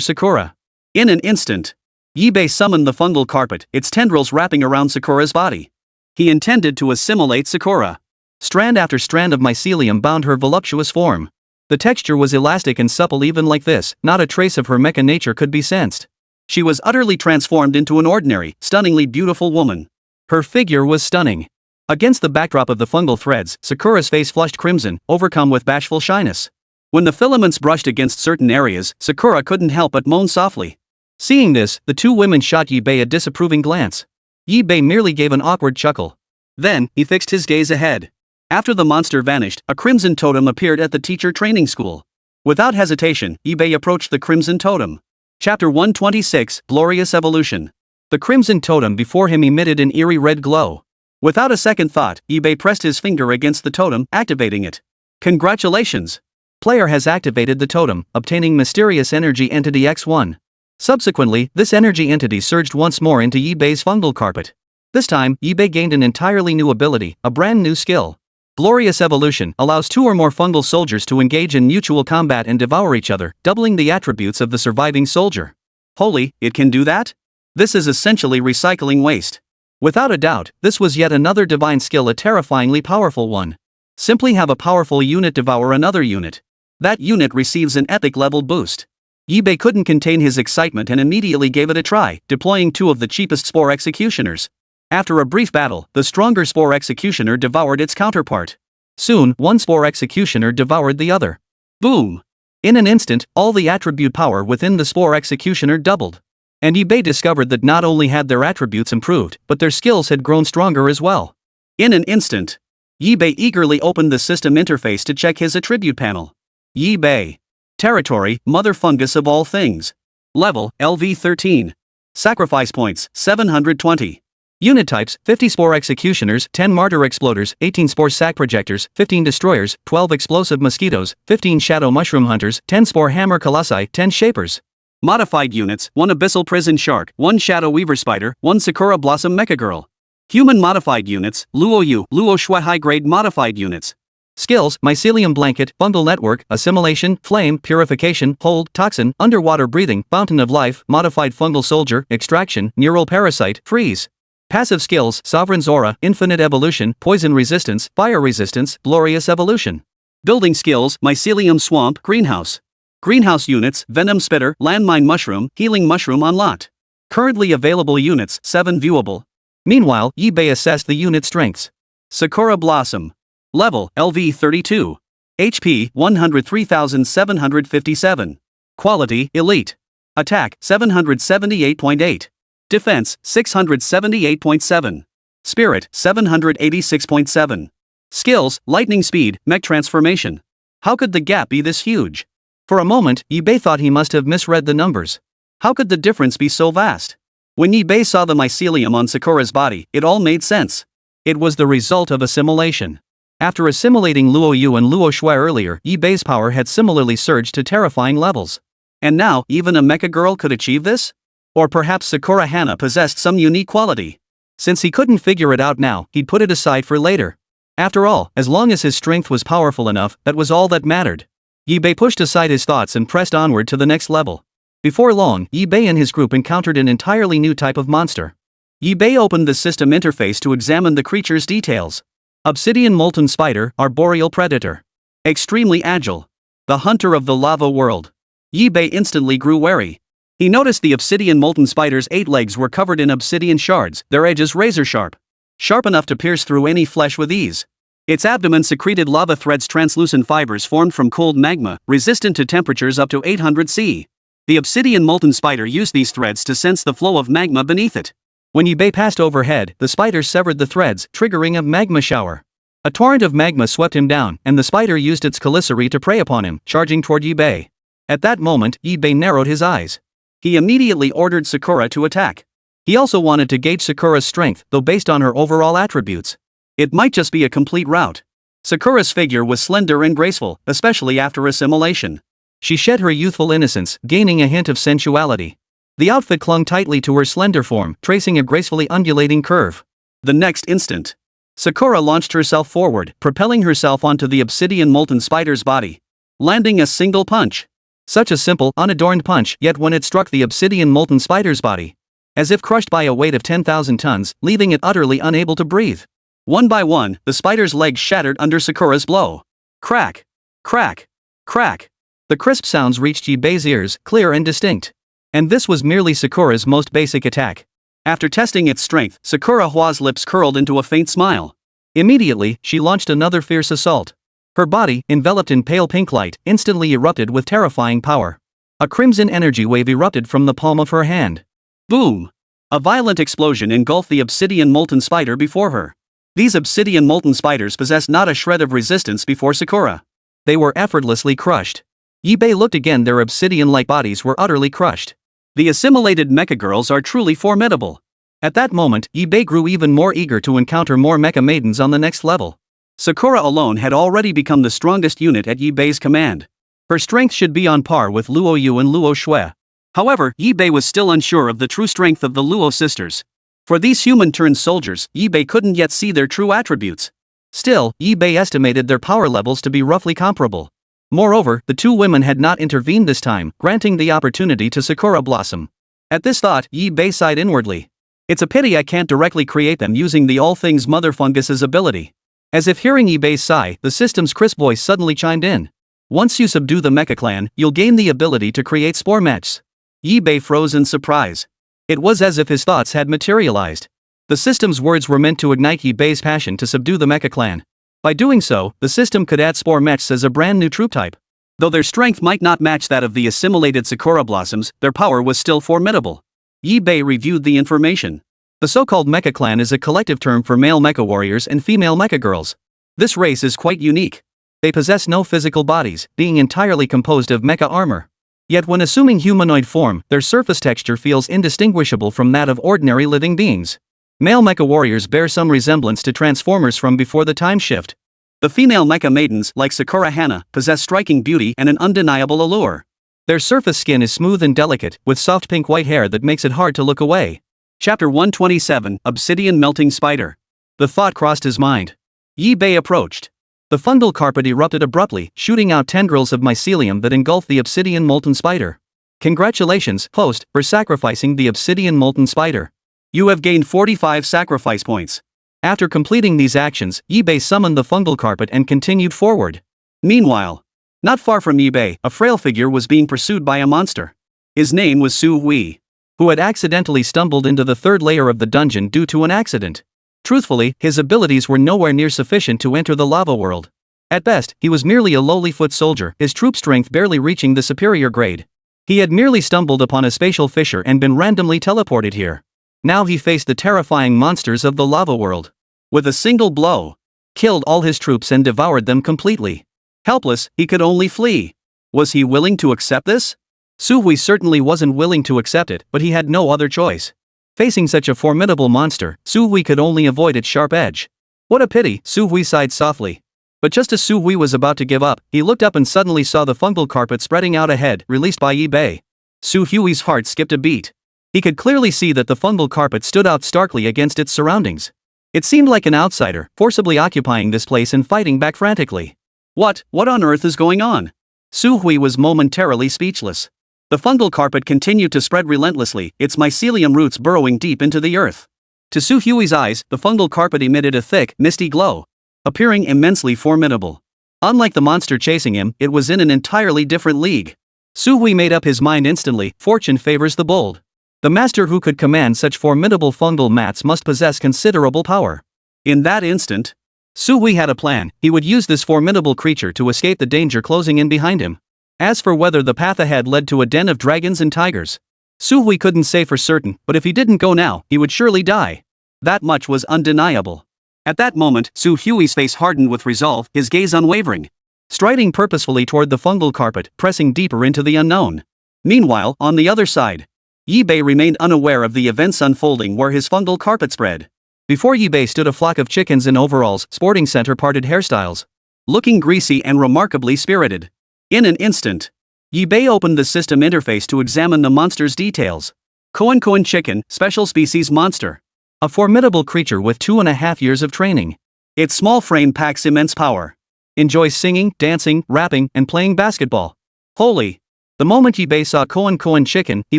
Sakura. In an instant, Yibei summoned the fungal carpet, its tendrils wrapping around Sakura's body. He intended to assimilate Sakura. Strand after strand of mycelium bound her voluptuous form. The texture was elastic and supple. Even like this, not a trace of her mecha nature could be sensed. She was utterly transformed into an ordinary, stunningly beautiful woman. Her figure was stunning. Against the backdrop of the fungal threads, Sakura's face flushed crimson, overcome with bashful shyness. When the filaments brushed against certain areas, Sakura couldn't help but moan softly. Seeing this, the two women shot Yibei a disapproving glance. Yibei merely gave an awkward chuckle. Then, he fixed his gaze ahead. After the monster vanished, a crimson totem appeared at the teacher training school. Without hesitation, Yibei approached the crimson totem. Chapter 126, Glorious Evolution. The crimson totem before him emitted an eerie red glow. Without a second thought, Yibei pressed his finger against the totem, activating it. Congratulations! Player has activated the totem, obtaining Mysterious Energy Entity X1. Subsequently, this energy entity surged once more into Yibei's fungal carpet. This time, Yibei gained an entirely new ability, a brand new skill. Glorious Evolution allows two or more fungal soldiers to engage in mutual combat and devour each other, doubling the attributes of the surviving soldier. Holy, it can do that? This is essentially recycling waste. Without a doubt, this was yet another divine skill, a terrifyingly powerful one. Simply have a powerful unit devour another unit. That unit receives an epic level boost. Yibei couldn't contain his excitement and immediately gave it a try, deploying two of the cheapest Spore Executioners. After a brief battle, the stronger Spore Executioner devoured its counterpart. Soon, one Spore Executioner devoured the other. Boom! In an instant, all the attribute power within the Spore Executioner doubled. And Yibei discovered that not only had their attributes improved, but their skills had grown stronger as well. In an instant, Yibei eagerly opened the system interface to check his attribute panel. Yibei. Territory, Mother Fungus of all things. Level, LV 13. Sacrifice points, 720. Unit types, 50 Spore Executioners, 10 Martyr Exploders, 18 Spore Sac Projectors, 15 Destroyers, 12 Explosive Mosquitoes, 15 Shadow Mushroom Hunters, 10 Spore Hammer Colossi, 10 Shapers. Modified units, 1 Abyssal Prison Shark, 1 Shadow Weaver Spider, 1 Sakura Blossom Mecha Girl. Human modified units, Luo Yu, Luo Shui High Grade modified units. Skills, Mycelium Blanket, Fungal Network, Assimilation, Flame, Purification, Hold, Toxin, Underwater Breathing, Fountain of Life, Modified Fungal Soldier, Extraction, Neural Parasite, Freeze. Passive skills, Sovereign's Aura, Infinite Evolution, Poison Resistance, Fire Resistance, Glorious Evolution. Building skills, Mycelium Swamp, Greenhouse. Greenhouse units, Venom Spitter, Landmine Mushroom, Healing Mushroom unlocked. Currently available units, 7 viewable. Meanwhile, Yibei assessed the unit strengths. Sakura Blossom. Level, LV 32. HP, 103,757. Quality, Elite. Attack, 778.8. Defense, 678.7. Spirit, 786.7. Skills, Lightning Speed, Mech Transformation. How could the gap be this huge? For a moment, Yibei thought he must have misread the numbers. How could the difference be so vast? When Yibei saw the mycelium on Sakura's body, it all made sense. It was the result of assimilation. After assimilating Luo Yu and Luo Shui earlier, Yibei's power had similarly surged to terrifying levels. And now, even a mecha girl could achieve this? Or perhaps Sakura Hana possessed some unique quality. Since he couldn't figure it out now, he'd put it aside for later. After all, as long as his strength was powerful enough, that was all that mattered. Yibei pushed aside his thoughts and pressed onward to the next level. Before long, Yibei and his group encountered an entirely new type of monster. Yibei opened the system interface to examine the creature's details. Obsidian Molten Spider, Arboreal Predator. Extremely agile. The hunter of the lava world. Yibei instantly grew wary. He noticed the obsidian molten spider's 8 legs were covered in obsidian shards, their edges razor sharp. Sharp enough to pierce through any flesh with ease. Its abdomen secreted lava threads, translucent fibers formed from cold magma, resistant to temperatures up to 800 C. The obsidian molten spider used these threads to sense the flow of magma beneath it. When Yibei passed overhead, the spider severed the threads, triggering a magma shower. A torrent of magma swept him down, and the spider used its chelicerae to prey upon him, charging toward Yibei. At that moment, Yibei narrowed his eyes. He immediately ordered Sakura to attack. He also wanted to gauge Sakura's strength, though based on her overall attributes. It might just be a complete rout. Sakura's figure was slender and graceful, especially after assimilation. She shed her youthful innocence, gaining a hint of sensuality. The outfit clung tightly to her slender form, tracing a gracefully undulating curve. The next instant, Sakura launched herself forward, propelling herself onto the obsidian molten spider's body. Landing a single punch. Such a simple, unadorned punch, yet when it struck the obsidian molten spider's body, as if crushed by a weight of 10,000 tons, leaving it utterly unable to breathe. One by one, the spider's legs shattered under Sakura's blow. Crack! Crack! Crack! The crisp sounds reached Yibei's ears, clear and distinct. And this was merely Sakura's most basic attack. After testing its strength, Sakura Hua's lips curled into a faint smile. Immediately, she launched another fierce assault. Her body, enveloped in pale pink light, instantly erupted with terrifying power. A crimson energy wave erupted from the palm of her hand. Boom! A violent explosion engulfed the obsidian molten spider before her. These obsidian molten spiders possessed not a shred of resistance before Sakura. They were effortlessly crushed. Yibei looked again, their obsidian-like bodies were utterly crushed. The assimilated mecha girls are truly formidable. At that moment, Yibei grew even more eager to encounter more mecha maidens on the next level. Sakura alone had already become the strongest unit at Yibei's command. Her strength should be on par with Luo Yu and Luo Shui. However, Yibei was still unsure of the true strength of the Luo sisters. For these human-turned soldiers, Yibei couldn't yet see their true attributes. Still, Yibei estimated their power levels to be roughly comparable. Moreover, the two women had not intervened this time, granting the opportunity to Sakura blossom. At this thought, Yibei sighed inwardly. It's a pity I can't directly create them using the All Things Mother Fungus's ability. As if hearing Yibei's sigh, the system's crisp voice suddenly chimed in. Once you subdue the Mecha Clan, you'll gain the ability to create spore mechs. Yibei froze in surprise. It was as if his thoughts had materialized. The system's words were meant to ignite Yibei's passion to subdue the Mecha Clan. By doing so, the system could add spore mechs as a brand new troop type. Though their strength might not match that of the assimilated Sakura blossoms, their power was still formidable. Yibei reviewed the information. The so-called Mecha Clan is a collective term for male mecha warriors and female mecha girls. This race is quite unique. They possess no physical bodies, being entirely composed of mecha armor. Yet when assuming humanoid form, their surface texture feels indistinguishable from that of ordinary living beings. Male mecha warriors bear some resemblance to Transformers from before the time shift. The female mecha maidens, like Sakura Hana, possess striking beauty and an undeniable allure. Their surface skin is smooth and delicate, with soft pink-white hair that makes it hard to look away. Chapter 127, Obsidian Melting Spider. The thought crossed his mind. Yibei approached. The fungal carpet erupted abruptly, shooting out tendrils of mycelium that engulfed the obsidian molten spider. Congratulations, host, for sacrificing the obsidian molten spider. You have gained 45 sacrifice points. After completing these actions, Yibei summoned the fungal carpet and continued forward. Meanwhile, not far from Yibei, a frail figure was being pursued by a monster. His name was Su Hui, who had accidentally stumbled into the third layer of the dungeon due to an accident. Truthfully, his abilities were nowhere near sufficient to enter the lava world. At best, he was merely a lowly foot soldier, his troop strength barely reaching the superior grade. He had merely stumbled upon a spatial fissure and been randomly teleported here. Now he faced the terrifying monsters of the lava world. With a single blow, killed all his troops and devoured them completely. Helpless, he could only flee. Was he willing to accept this? Su Hui certainly wasn't willing to accept it, but he had no other choice. Facing such a formidable monster, Su Hui could only avoid its sharp edge. What a pity, Su Hui sighed softly. But just as Su Hui was about to give up, he looked up and suddenly saw the fungal carpet spreading out ahead, released by Yibei. Su Hui's heart skipped a beat. He could clearly see that the fungal carpet stood out starkly against its surroundings. It seemed like an outsider, forcibly occupying this place and fighting back frantically. What on earth is going on? Su Hui was momentarily speechless. The fungal carpet continued to spread relentlessly, its mycelium roots burrowing deep into the earth. To Su Hui's eyes, the fungal carpet emitted a thick, misty glow, appearing immensely formidable. Unlike the monster chasing him, it was in an entirely different league. Suhui made up his mind instantly, fortune favors the bold. The master who could command such formidable fungal mats must possess considerable power. In that instant, Suhui had a plan. He would use this formidable creature to escape the danger closing in behind him. As for whether the path ahead led to a den of dragons and tigers, Suhui couldn't say for certain, but if he didn't go now, he would surely die. That much was undeniable. At that moment, Su Hui's face hardened with resolve, his gaze unwavering. Striding purposefully toward the fungal carpet, pressing deeper into the unknown. Meanwhile, on the other side, Yibei remained unaware of the events unfolding where his fungal carpet spread. Before Yibei stood a flock of chickens in overalls, sporting center-parted hairstyles, looking greasy and remarkably spirited. In an instant, Yibei opened the system interface to examine the monster's details. Koan chicken, special species monster. A formidable creature with 2.5 years of training. Its small frame packs immense power. Enjoys singing, dancing, rapping, and playing basketball. Holy! The moment Yibei saw Koan chicken, he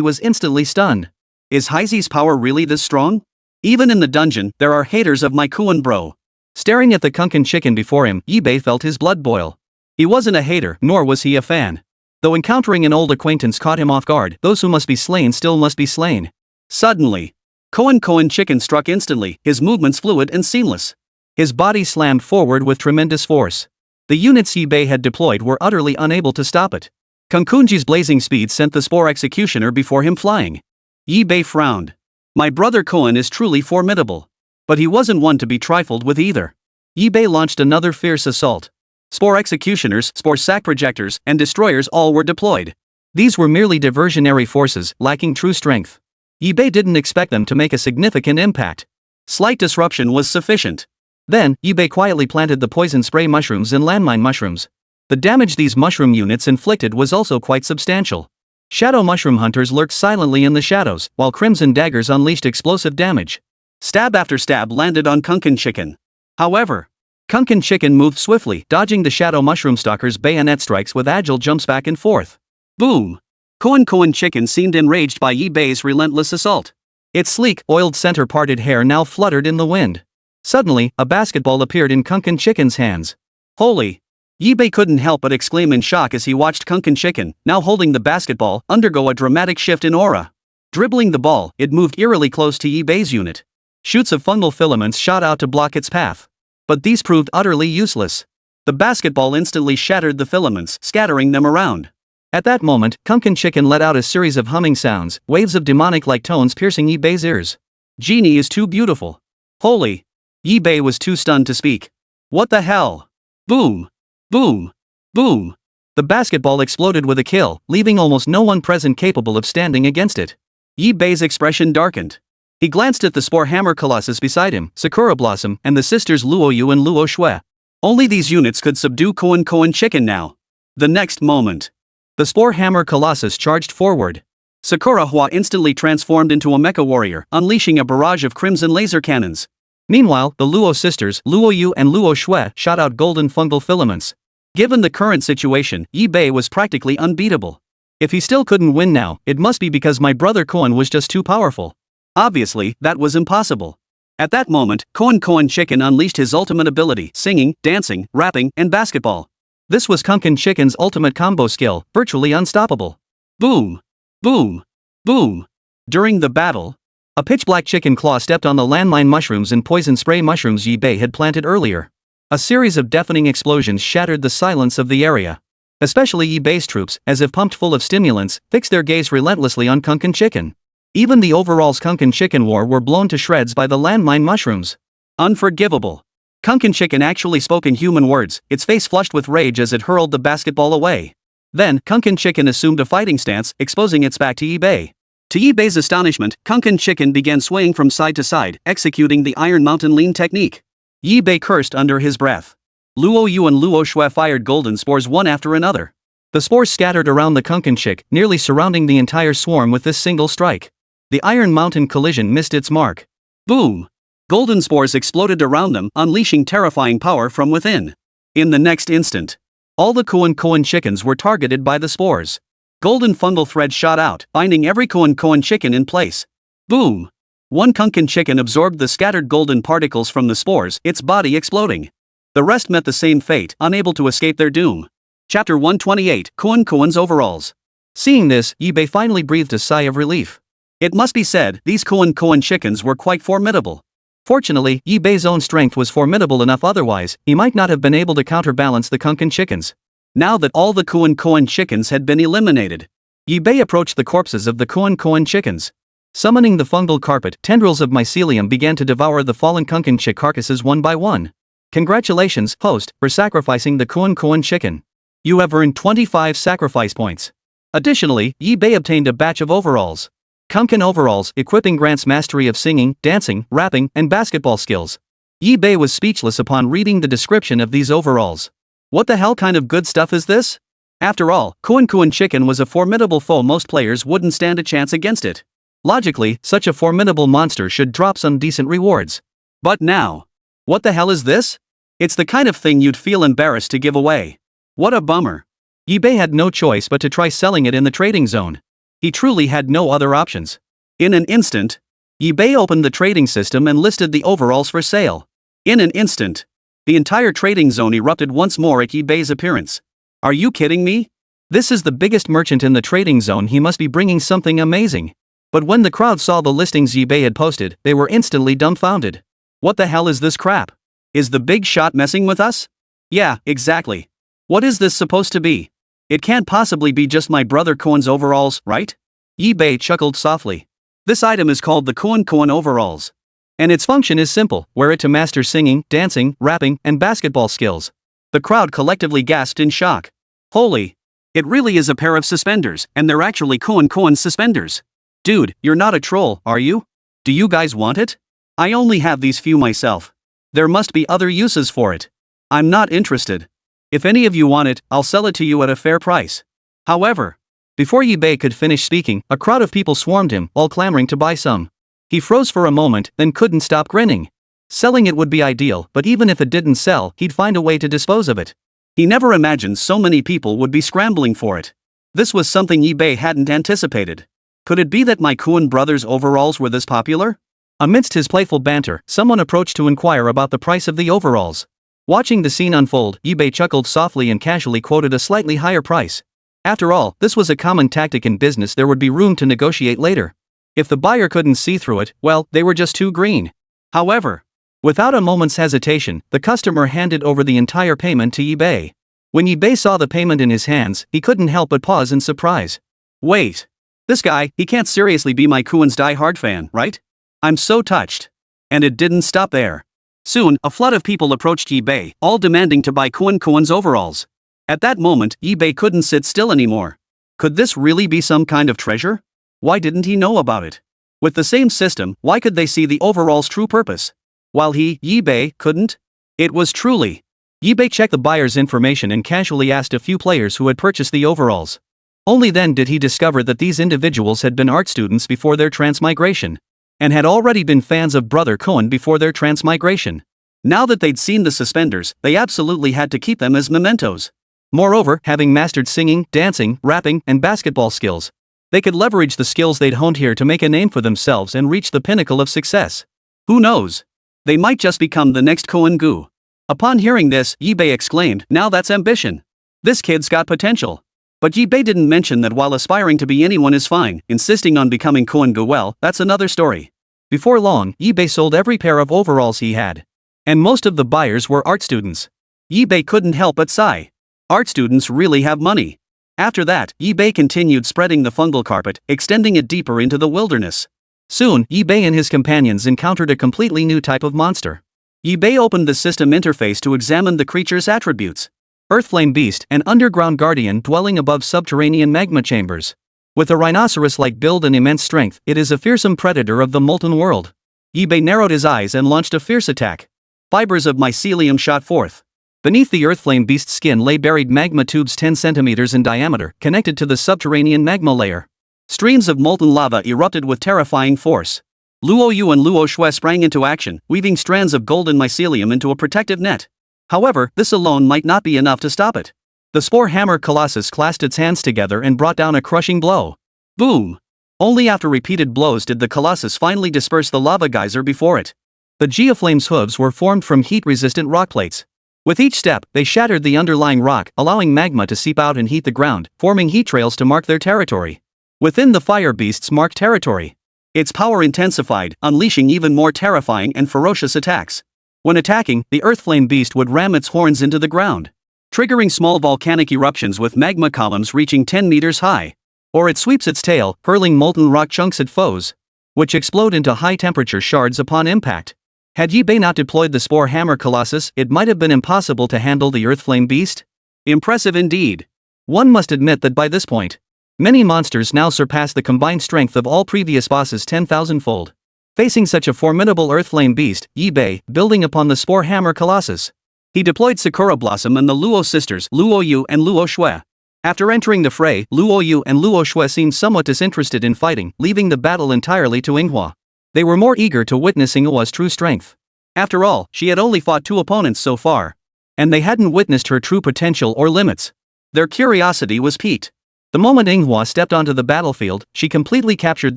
was instantly stunned. Is Heizi's power really this strong? Even in the dungeon, there are haters of my Koan bro. Staring at the Kunkin chicken before him, Yibei felt his blood boil. He wasn't a hater, nor was he a fan. Though encountering an old acquaintance caught him off guard, those who must be slain still must be slain. Suddenly, Koan chicken struck instantly, his movements fluid and seamless. His body slammed forward with tremendous force. The units Yibei had deployed were utterly unable to stop it. Kunkunji's blazing speed sent the Spore Executioner before him flying. Yibei frowned. My brother Koan is truly formidable. But he wasn't one to be trifled with either. Yibei launched another fierce assault. Spore Executioners, Spore Sac Projectors, and Destroyers all were deployed. These were merely diversionary forces, lacking true strength. Yibei didn't expect them to make a significant impact. Slight disruption was sufficient. Then, Yibei quietly planted the poison spray mushrooms and landmine mushrooms. The damage these mushroom units inflicted was also quite substantial. Shadow mushroom hunters lurked silently in the shadows, while crimson daggers unleashed explosive damage. Stab after stab landed on Kunkin chicken. However, Kunkin chicken moved swiftly, dodging the shadow mushroom stalker's bayonet strikes with agile jumps back and forth. Boom! Koan chicken seemed enraged by Yibei's relentless assault. Its sleek, oiled center-parted hair now fluttered in the wind. Suddenly, a basketball appeared in Kunkin chicken's hands. Holy! Yibei couldn't help but exclaim in shock as he watched Kunkin chicken, now holding the basketball, undergo a dramatic shift in aura. Dribbling the ball, it moved eerily close to Yibei's unit. Shoots of fungal filaments shot out to block its path. But these proved utterly useless. The basketball instantly shattered the filaments, scattering them around. At that moment, Kunkin chicken let out a series of humming sounds, waves of demonic-like tones piercing Yibei's ears. Genie is too beautiful. Holy! Yibei was too stunned to speak. What the hell? Boom! Boom! Boom! The basketball exploded with a kill, leaving almost no one present capable of standing against it. Yibei's expression darkened. He glanced at the Spore Hammer Colossus beside him, Sakura Blossom, and the sisters Luoyu and Luo Shui. Only these units could subdue Koan chicken now. The next moment, the Spore Hammer Colossus charged forward. Sakura Hua instantly transformed into a mecha warrior, unleashing a barrage of crimson laser cannons. Meanwhile, the Luo sisters, Luoyu and Luo Shui, shot out golden fungal filaments. Given the current situation, Yibei was practically unbeatable. If he still couldn't win now, it must be because my brother Koan was just too powerful. Obviously, that was impossible. At that moment, Koan chicken unleashed his ultimate ability, singing, dancing, rapping, and basketball. This was Kunkin chicken's ultimate combo skill, virtually unstoppable. Boom! Boom! Boom! During the battle, a pitch-black chicken claw stepped on the landmine mushrooms and poison spray mushrooms Yibei had planted earlier. A series of deafening explosions shattered the silence of the area. Especially Yibei's troops, as if pumped full of stimulants, fixed their gaze relentlessly on Kunkin chicken. Even the overalls Kunkin chicken wore were blown to shreds by the landmine mushrooms. Unforgivable. Kunkin chicken actually spoke in human words, its face flushed with rage as it hurled the basketball away. Then, Kunkin chicken assumed a fighting stance, exposing its back to Yibei. To Yibei's astonishment, Kunkin chicken began swaying from side to side, executing the Iron Mountain Lean technique. Yibei cursed under his breath. Luo Yu and Luo Shui fired golden spores one after another. The spores scattered around the Kunkin chick, nearly surrounding the entire swarm with this single strike. The Iron Mountain collision missed its mark. Boom! Golden spores exploded around them, unleashing terrifying power from within. In the next instant, all the Koan chickens were targeted by the spores. Golden fungal thread shot out, binding every Koan chicken in place. Boom! One Kunkin chicken absorbed the scattered golden particles from the spores, its body exploding. The rest met the same fate, unable to escape their doom. Chapter 128, Koan's overalls. Seeing this, Ibe finally breathed a sigh of relief. It must be said, these Koan chickens were quite formidable. Fortunately, Ibe's own strength was formidable enough, otherwise, he might not have been able to counterbalance the Kunkin chickens. Now that all the Koan chickens had been eliminated, Ibe approached the corpses of the Koan chickens. Summoning the fungal carpet, tendrils of mycelium began to devour the fallen Kunkin chick carcasses one by one. Congratulations, host, for sacrificing the Koan chicken. You have earned 25 sacrifice points. Additionally, Ibe obtained a batch of overalls. Kunkin overalls, equipping grants mastery of singing, dancing, rapping, and basketball skills. Ibe was speechless upon reading the description of these overalls. What the hell kind of good stuff is this? After all, Koan chicken was a formidable foe. Most players wouldn't stand a chance against it. Logically, such a formidable monster should drop some decent rewards. But now, what the hell is this? It's the kind of thing you'd feel embarrassed to give away. What a bummer. Ibe had no choice but to try selling it in the trading zone. He truly had no other options. In an instant, Ibe opened the trading system and listed the overalls for sale. In an instant, the entire trading zone erupted once more at Ibe's appearance. Are you kidding me? This is the biggest merchant in the trading zone, he must be bringing something amazing. But when the crowd saw the listings Ibe had posted, they were instantly dumbfounded. What the hell is this crap? Is the big shot messing with us? Yeah, exactly. What is this supposed to be? It can't possibly be just my brother Koan's overalls, right? Ibe chuckled softly. This item is called the Koan overalls. And its function is simple, wear it to master singing, dancing, rapping, and basketball skills. The crowd collectively gasped in shock. Holy! It really is a pair of suspenders, and they're actually Koan suspenders. Dude, you're not a troll, are you? Do you guys want it? I only have these few myself. There must be other uses for it. I'm not interested. If any of you want it, I'll sell it to you at a fair price. However, before Ibe could finish speaking, a crowd of people swarmed him, all clamoring to buy some. He froze for a moment, then couldn't stop grinning. Selling it would be ideal, but even if it didn't sell, he'd find a way to dispose of it. He never imagined so many people would be scrambling for it. This was something Ibe hadn't anticipated. Could it be that my Koan brother's overalls were this popular? Amidst his playful banter, someone approached to inquire about the price of the overalls. Watching the scene unfold, Ibe chuckled softly and casually quoted a slightly higher price. After all, this was a common tactic in business, there would be room to negotiate later. If the buyer couldn't see through it, well, they were just too green. However, without a moment's hesitation, the customer handed over the entire payment to Ibe. When Ibe saw the payment in his hands, he couldn't help but pause in surprise. Wait. This guy, he can't seriously be my Koan's die-hard fan, right? I'm so touched. And it didn't stop there. Soon, a flood of people approached Ibe, all demanding to buy Koan's overalls. At that moment, Ibe couldn't sit still anymore. Could this really be some kind of treasure? Why didn't he know about it? With the same system, why could they see the overall's true purpose? While he, Ibe, couldn't? It was truly. Ibe checked the buyer's information and casually asked a few players who had purchased the overalls. Only then did he discover that these individuals had been art students before their transmigration, and had already been fans of Brother Koan before their transmigration. Now that they'd seen the suspenders, they absolutely had to keep them as mementos. Moreover, having mastered singing, dancing, rapping, and basketball skills, they could leverage the skills they'd honed here to make a name for themselves and reach the pinnacle of success. Who knows? They might just become the next Koan Gu. Upon hearing this, Ibe exclaimed, now that's ambition. This kid's got potential. But Ibe didn't mention that while aspiring to be anyone is fine, insisting on becoming Koan Gu, well, that's another story. Before long, Ibe sold every pair of overalls he had. And most of the buyers were art students. Ibe couldn't help but sigh. Art students really have money. After that, Ibe continued spreading the fungal carpet, extending it deeper into the wilderness. Soon, Ibe and his companions encountered a completely new type of monster. Ibe opened the system interface to examine the creature's attributes. Earthflame beast, an underground guardian dwelling above subterranean magma chambers. With a rhinoceros-like build and immense strength, it is a fearsome predator of the molten world. Ibe narrowed his eyes and launched a fierce attack. Fibers of mycelium shot forth. Beneath the earthflame beast's skin lay buried magma tubes 10 centimeters in diameter, connected to the subterranean magma layer. Streams of molten lava erupted with terrifying force. Luo Yu and Luo Shui sprang into action, weaving strands of golden mycelium into a protective net. However, this alone might not be enough to stop it. The Spore Hammer Colossus clasped its hands together and brought down a crushing blow. Boom! Only after repeated blows did the Colossus finally disperse the lava geyser before it. The Geoflame's hooves were formed from heat-resistant rock plates. With each step, they shattered the underlying rock, allowing magma to seep out and heat the ground, forming heat trails to mark their territory. Within the fire beasts marked territory. Its power intensified, unleashing even more terrifying and ferocious attacks. When attacking, the earth flame beast would ram its horns into the ground, triggering small volcanic eruptions with magma columns reaching 10 meters high. Or it sweeps its tail, hurling molten rock chunks at foes, which explode into high-temperature shards upon impact. Had Yibei not deployed the Spore Hammer Colossus, it might have been impossible to handle the earth flame beast. Impressive indeed. One must admit that by this point, many monsters now surpass the combined strength of all previous bosses 10,000-fold. Facing such a formidable earth flame beast, Yibei, building upon the Spore Hammer Colossus, he deployed Sakura Blossom and the Luo sisters, Luo Yu and Luo Shui. After entering the fray, Luo Yu and Luo Shui seemed somewhat disinterested in fighting, leaving the battle entirely to Manhwa. They were more eager to witness Manhwa's true strength. After all, she had only fought 2 opponents so far, and they hadn't witnessed her true potential or limits. Their curiosity was piqued. The moment Manhwa stepped onto the battlefield, she completely captured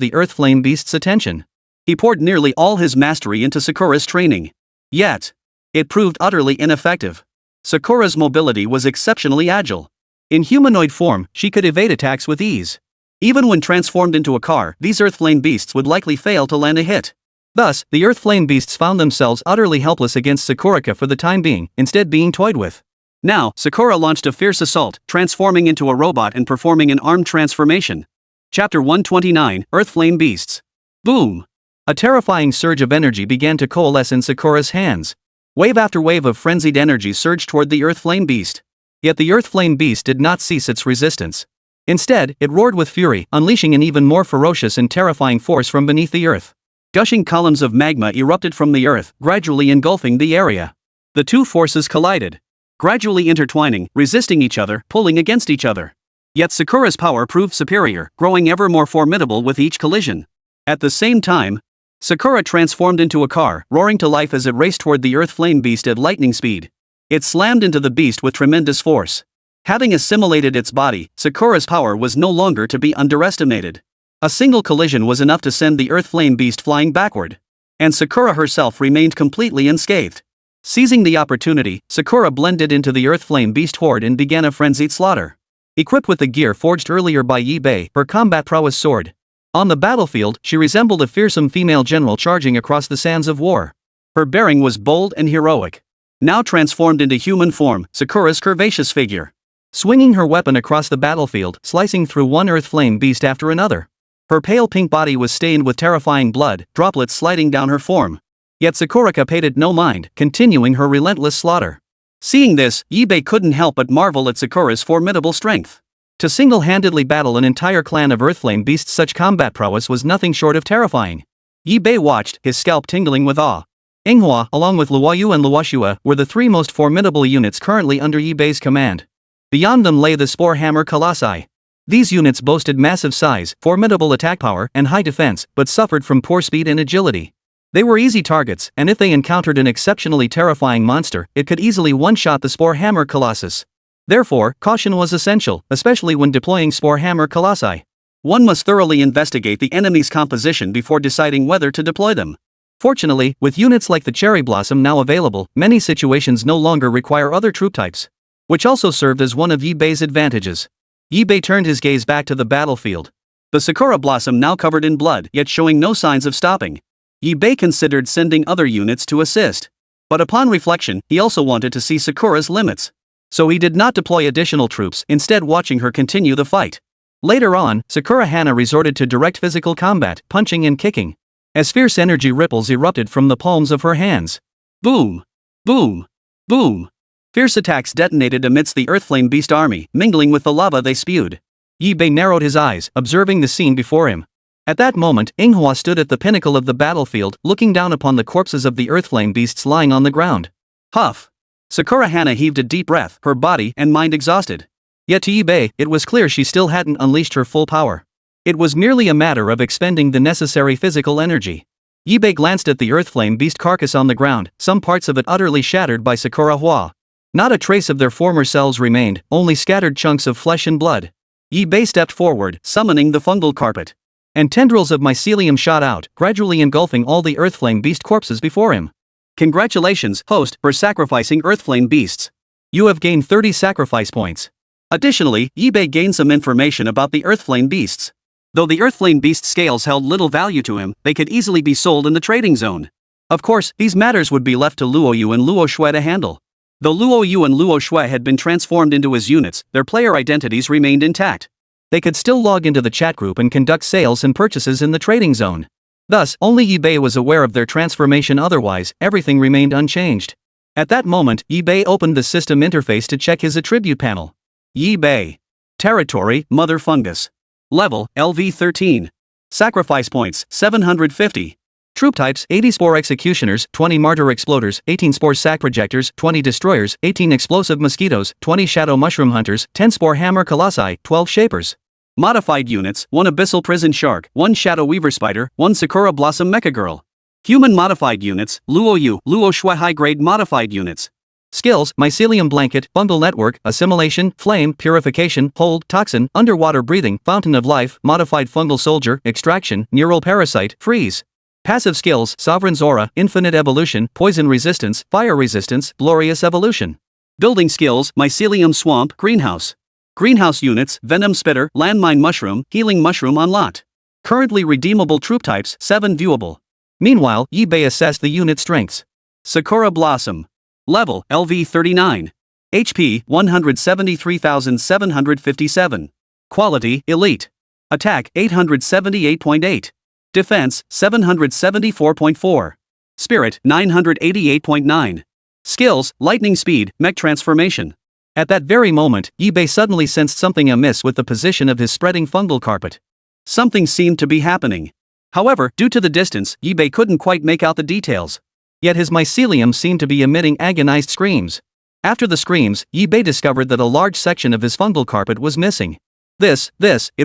the earth flame beast's attention. He poured nearly all his mastery into Sakura's training. Yet, it proved utterly ineffective. Sakura's mobility was exceptionally agile. In humanoid form, she could evade attacks with ease. Even when transformed into a car, these earth flame beasts would likely fail to land a hit. Thus, the earth flame beasts found themselves utterly helpless against Sakura for the time being, instead being toyed with. Now, Sakura launched a fierce assault, transforming into a robot and performing an armed transformation. Chapter 129, Earth Flame Beasts. Boom! A terrifying surge of energy began to coalesce in Sakura's hands. Wave after wave of frenzied energy surged toward the earth flame beast. Yet the earth flame beast did not cease its resistance. Instead, it roared with fury, unleashing an even more ferocious and terrifying force from beneath the earth. Gushing columns of magma erupted from the earth, gradually engulfing the area. The two forces collided, gradually intertwining, resisting each other, pulling against each other. Yet Sakura's power proved superior, growing ever more formidable with each collision. At the same time, Sakura transformed into a car, roaring to life as it raced toward the earth flame beast at lightning speed. It slammed into the beast with tremendous force. Having assimilated its body, Sakura's power was no longer to be underestimated. A single collision was enough to send the earth flame beast flying backward. And Sakura herself remained completely unscathed. Seizing the opportunity, Sakura blended into the earth flame beast horde and began a frenzied slaughter. Equipped with the gear forged earlier by Yibei, her combat prowess soared. On the battlefield, she resembled a fearsome female general charging across the sands of war. Her bearing was bold and heroic. Now transformed into human form, Sakura's curvaceous figure, swinging her weapon across the battlefield, slicing through one earth flame beast after another. Her pale pink body was stained with terrifying blood, droplets sliding down her form. Yet Sakura paid it no mind, continuing her relentless slaughter. Seeing this, Yibei couldn't help but marvel at Sakura's formidable strength. To single-handedly battle an entire clan of earthflame beasts, such combat prowess was nothing short of terrifying. Yibei watched, his scalp tingling with awe. Manhwa, along with Luo Yu and Luo Shui, were the 3 most formidable units currently under Yibei's command. Beyond them lay the Spore Hammer Colossi. These units boasted massive size, formidable attack power, and high defense, but suffered from poor speed and agility. They were easy targets, and if they encountered an exceptionally terrifying monster, it could easily one-shot the Spore Hammer Colossus. Therefore, caution was essential, especially when deploying Spore Hammer Colossi. One must thoroughly investigate the enemy's composition before deciding whether to deploy them. Fortunately, with units like the Cherry Blossom now available, many situations no longer require other troop types, which also served as one of Yibei's advantages. Yibei turned his gaze back to the battlefield. The Sakura Blossom now covered in blood, yet showing no signs of stopping. Yibei considered sending other units to assist. But upon reflection, he also wanted to see Sakura's limits. So he did not deploy additional troops, instead watching her continue the fight. Later on, Sakura Hana resorted to direct physical combat, punching and kicking, as fierce energy ripples erupted from the palms of her hands. Boom! Boom! Boom! Fierce attacks detonated amidst the Earthflame Beast army, mingling with the lava they spewed. Yibei narrowed his eyes, observing the scene before him. At that moment, Manhwa stood at the pinnacle of the battlefield, looking down upon the corpses of the Earthflame beasts lying on the ground. Huff! Sakura Hana heaved a deep breath, her body and mind exhausted. Yet to Yibei, it was clear she still hadn't unleashed her full power. It was merely a matter of expending the necessary physical energy. Yibei glanced at the Earthflame beast carcass on the ground, some parts of it utterly shattered by Sakura Hua. Not a trace of their former selves remained, only scattered chunks of flesh and blood. Yibei stepped forward, summoning the fungal carpet. And tendrils of mycelium shot out, gradually engulfing all the Earthflame beast corpses before him. Congratulations, host, for sacrificing Earthflame beasts. You have gained 30 sacrifice points. Additionally, eBay gained some information about the Earthflame beasts. Though the Earthflame beast scales held little value to him, they could easily be sold in the trading zone. Of course, these matters would be left to Luo Yu and Luo Shui to handle. Though Luo Yu and Luo Shui had been transformed into his units, their player identities remained intact. They could still log into the chat group and conduct sales and purchases in the trading zone. Thus, only eBay was aware of their transformation, otherwise, everything remained unchanged. At that moment, eBay opened the system interface to check his attribute panel. eBay. Territory, Mother Fungus. Level, LV13. Sacrifice points, 750. Troop types, 80 Spore Executioners, 20 Martyr Exploders, 18 Spore Sac Projectors, 20 Destroyers, 18 Explosive Mosquitoes, 20 Shadow Mushroom Hunters, 10 Spore Hammer Colossi, 12 Shapers. Modified units, 1 Abyssal Prison Shark, 1 Shadow Weaver Spider, 1 Sakura Blossom Mecha Girl. Human modified units, Luo Yu, Luo Shui high-grade modified units. Skills, Mycelium Blanket, Fungal Network, Assimilation, Flame, Purification, Hold, Toxin, Underwater Breathing, Fountain of Life, Modified Fungal Soldier, Extraction, Neural Parasite, Freeze. Passive skills, Sovereign's Aura, Infinite Evolution, Poison Resistance, Fire Resistance, Glorious Evolution. Building skills, Mycelium Swamp, Greenhouse. Greenhouse units, Venom Spitter, Landmine Mushroom, Healing Mushroom on lot. Currently redeemable troop types, 7 viewable. Meanwhile, eBay assessed the unit strengths. Sakura Blossom. Level, LV39. HP, 173,757. Quality, Elite. Attack, 878.8. Defense, 774.4. Spirit, 988.9. Skills, Lightning Speed, Mech Transformation. At that very moment, eBay suddenly sensed something amiss with the position of his spreading fungal carpet. Something seemed to be happening. However, due to the distance, eBay couldn't quite make out the details. Yet his mycelium seemed to be emitting agonized screams. After the screams, eBay discovered that a large section of his fungal carpet was missing. It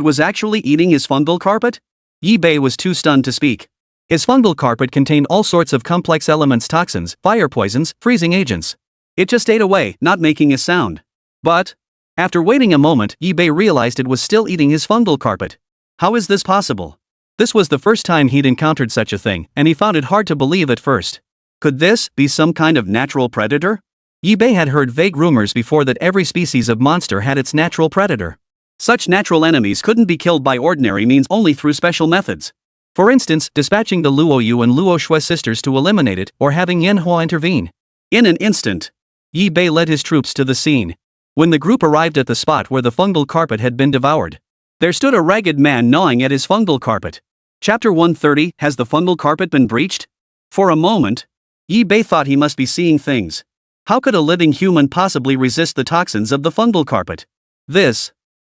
was actually eating his fungal carpet? eBay was too stunned to speak. His fungal carpet contained all sorts of complex elements, toxins, fire poisons, freezing agents. It just ate away, not making a sound. But, after waiting a moment, eBay realized it was still eating his fungal carpet. How is this possible? This was the first time he'd encountered such a thing, and he found it hard to believe at first. Could this be some kind of natural predator? eBay had heard vague rumors before that every species of monster had its natural predator. Such natural enemies couldn't be killed by ordinary means, only through special methods. For instance, dispatching the Luo Yu and Luo Shui sisters to eliminate it, or having Manhwa intervene. In an instant, eBay led his troops to the scene. When the group arrived at the spot where the fungal carpet had been devoured, there stood a ragged man gnawing at his fungal carpet. Chapter 130, Has the fungal carpet been breached? For a moment, eBay thought he must be seeing things. How could a living human possibly resist the toxins of the fungal carpet?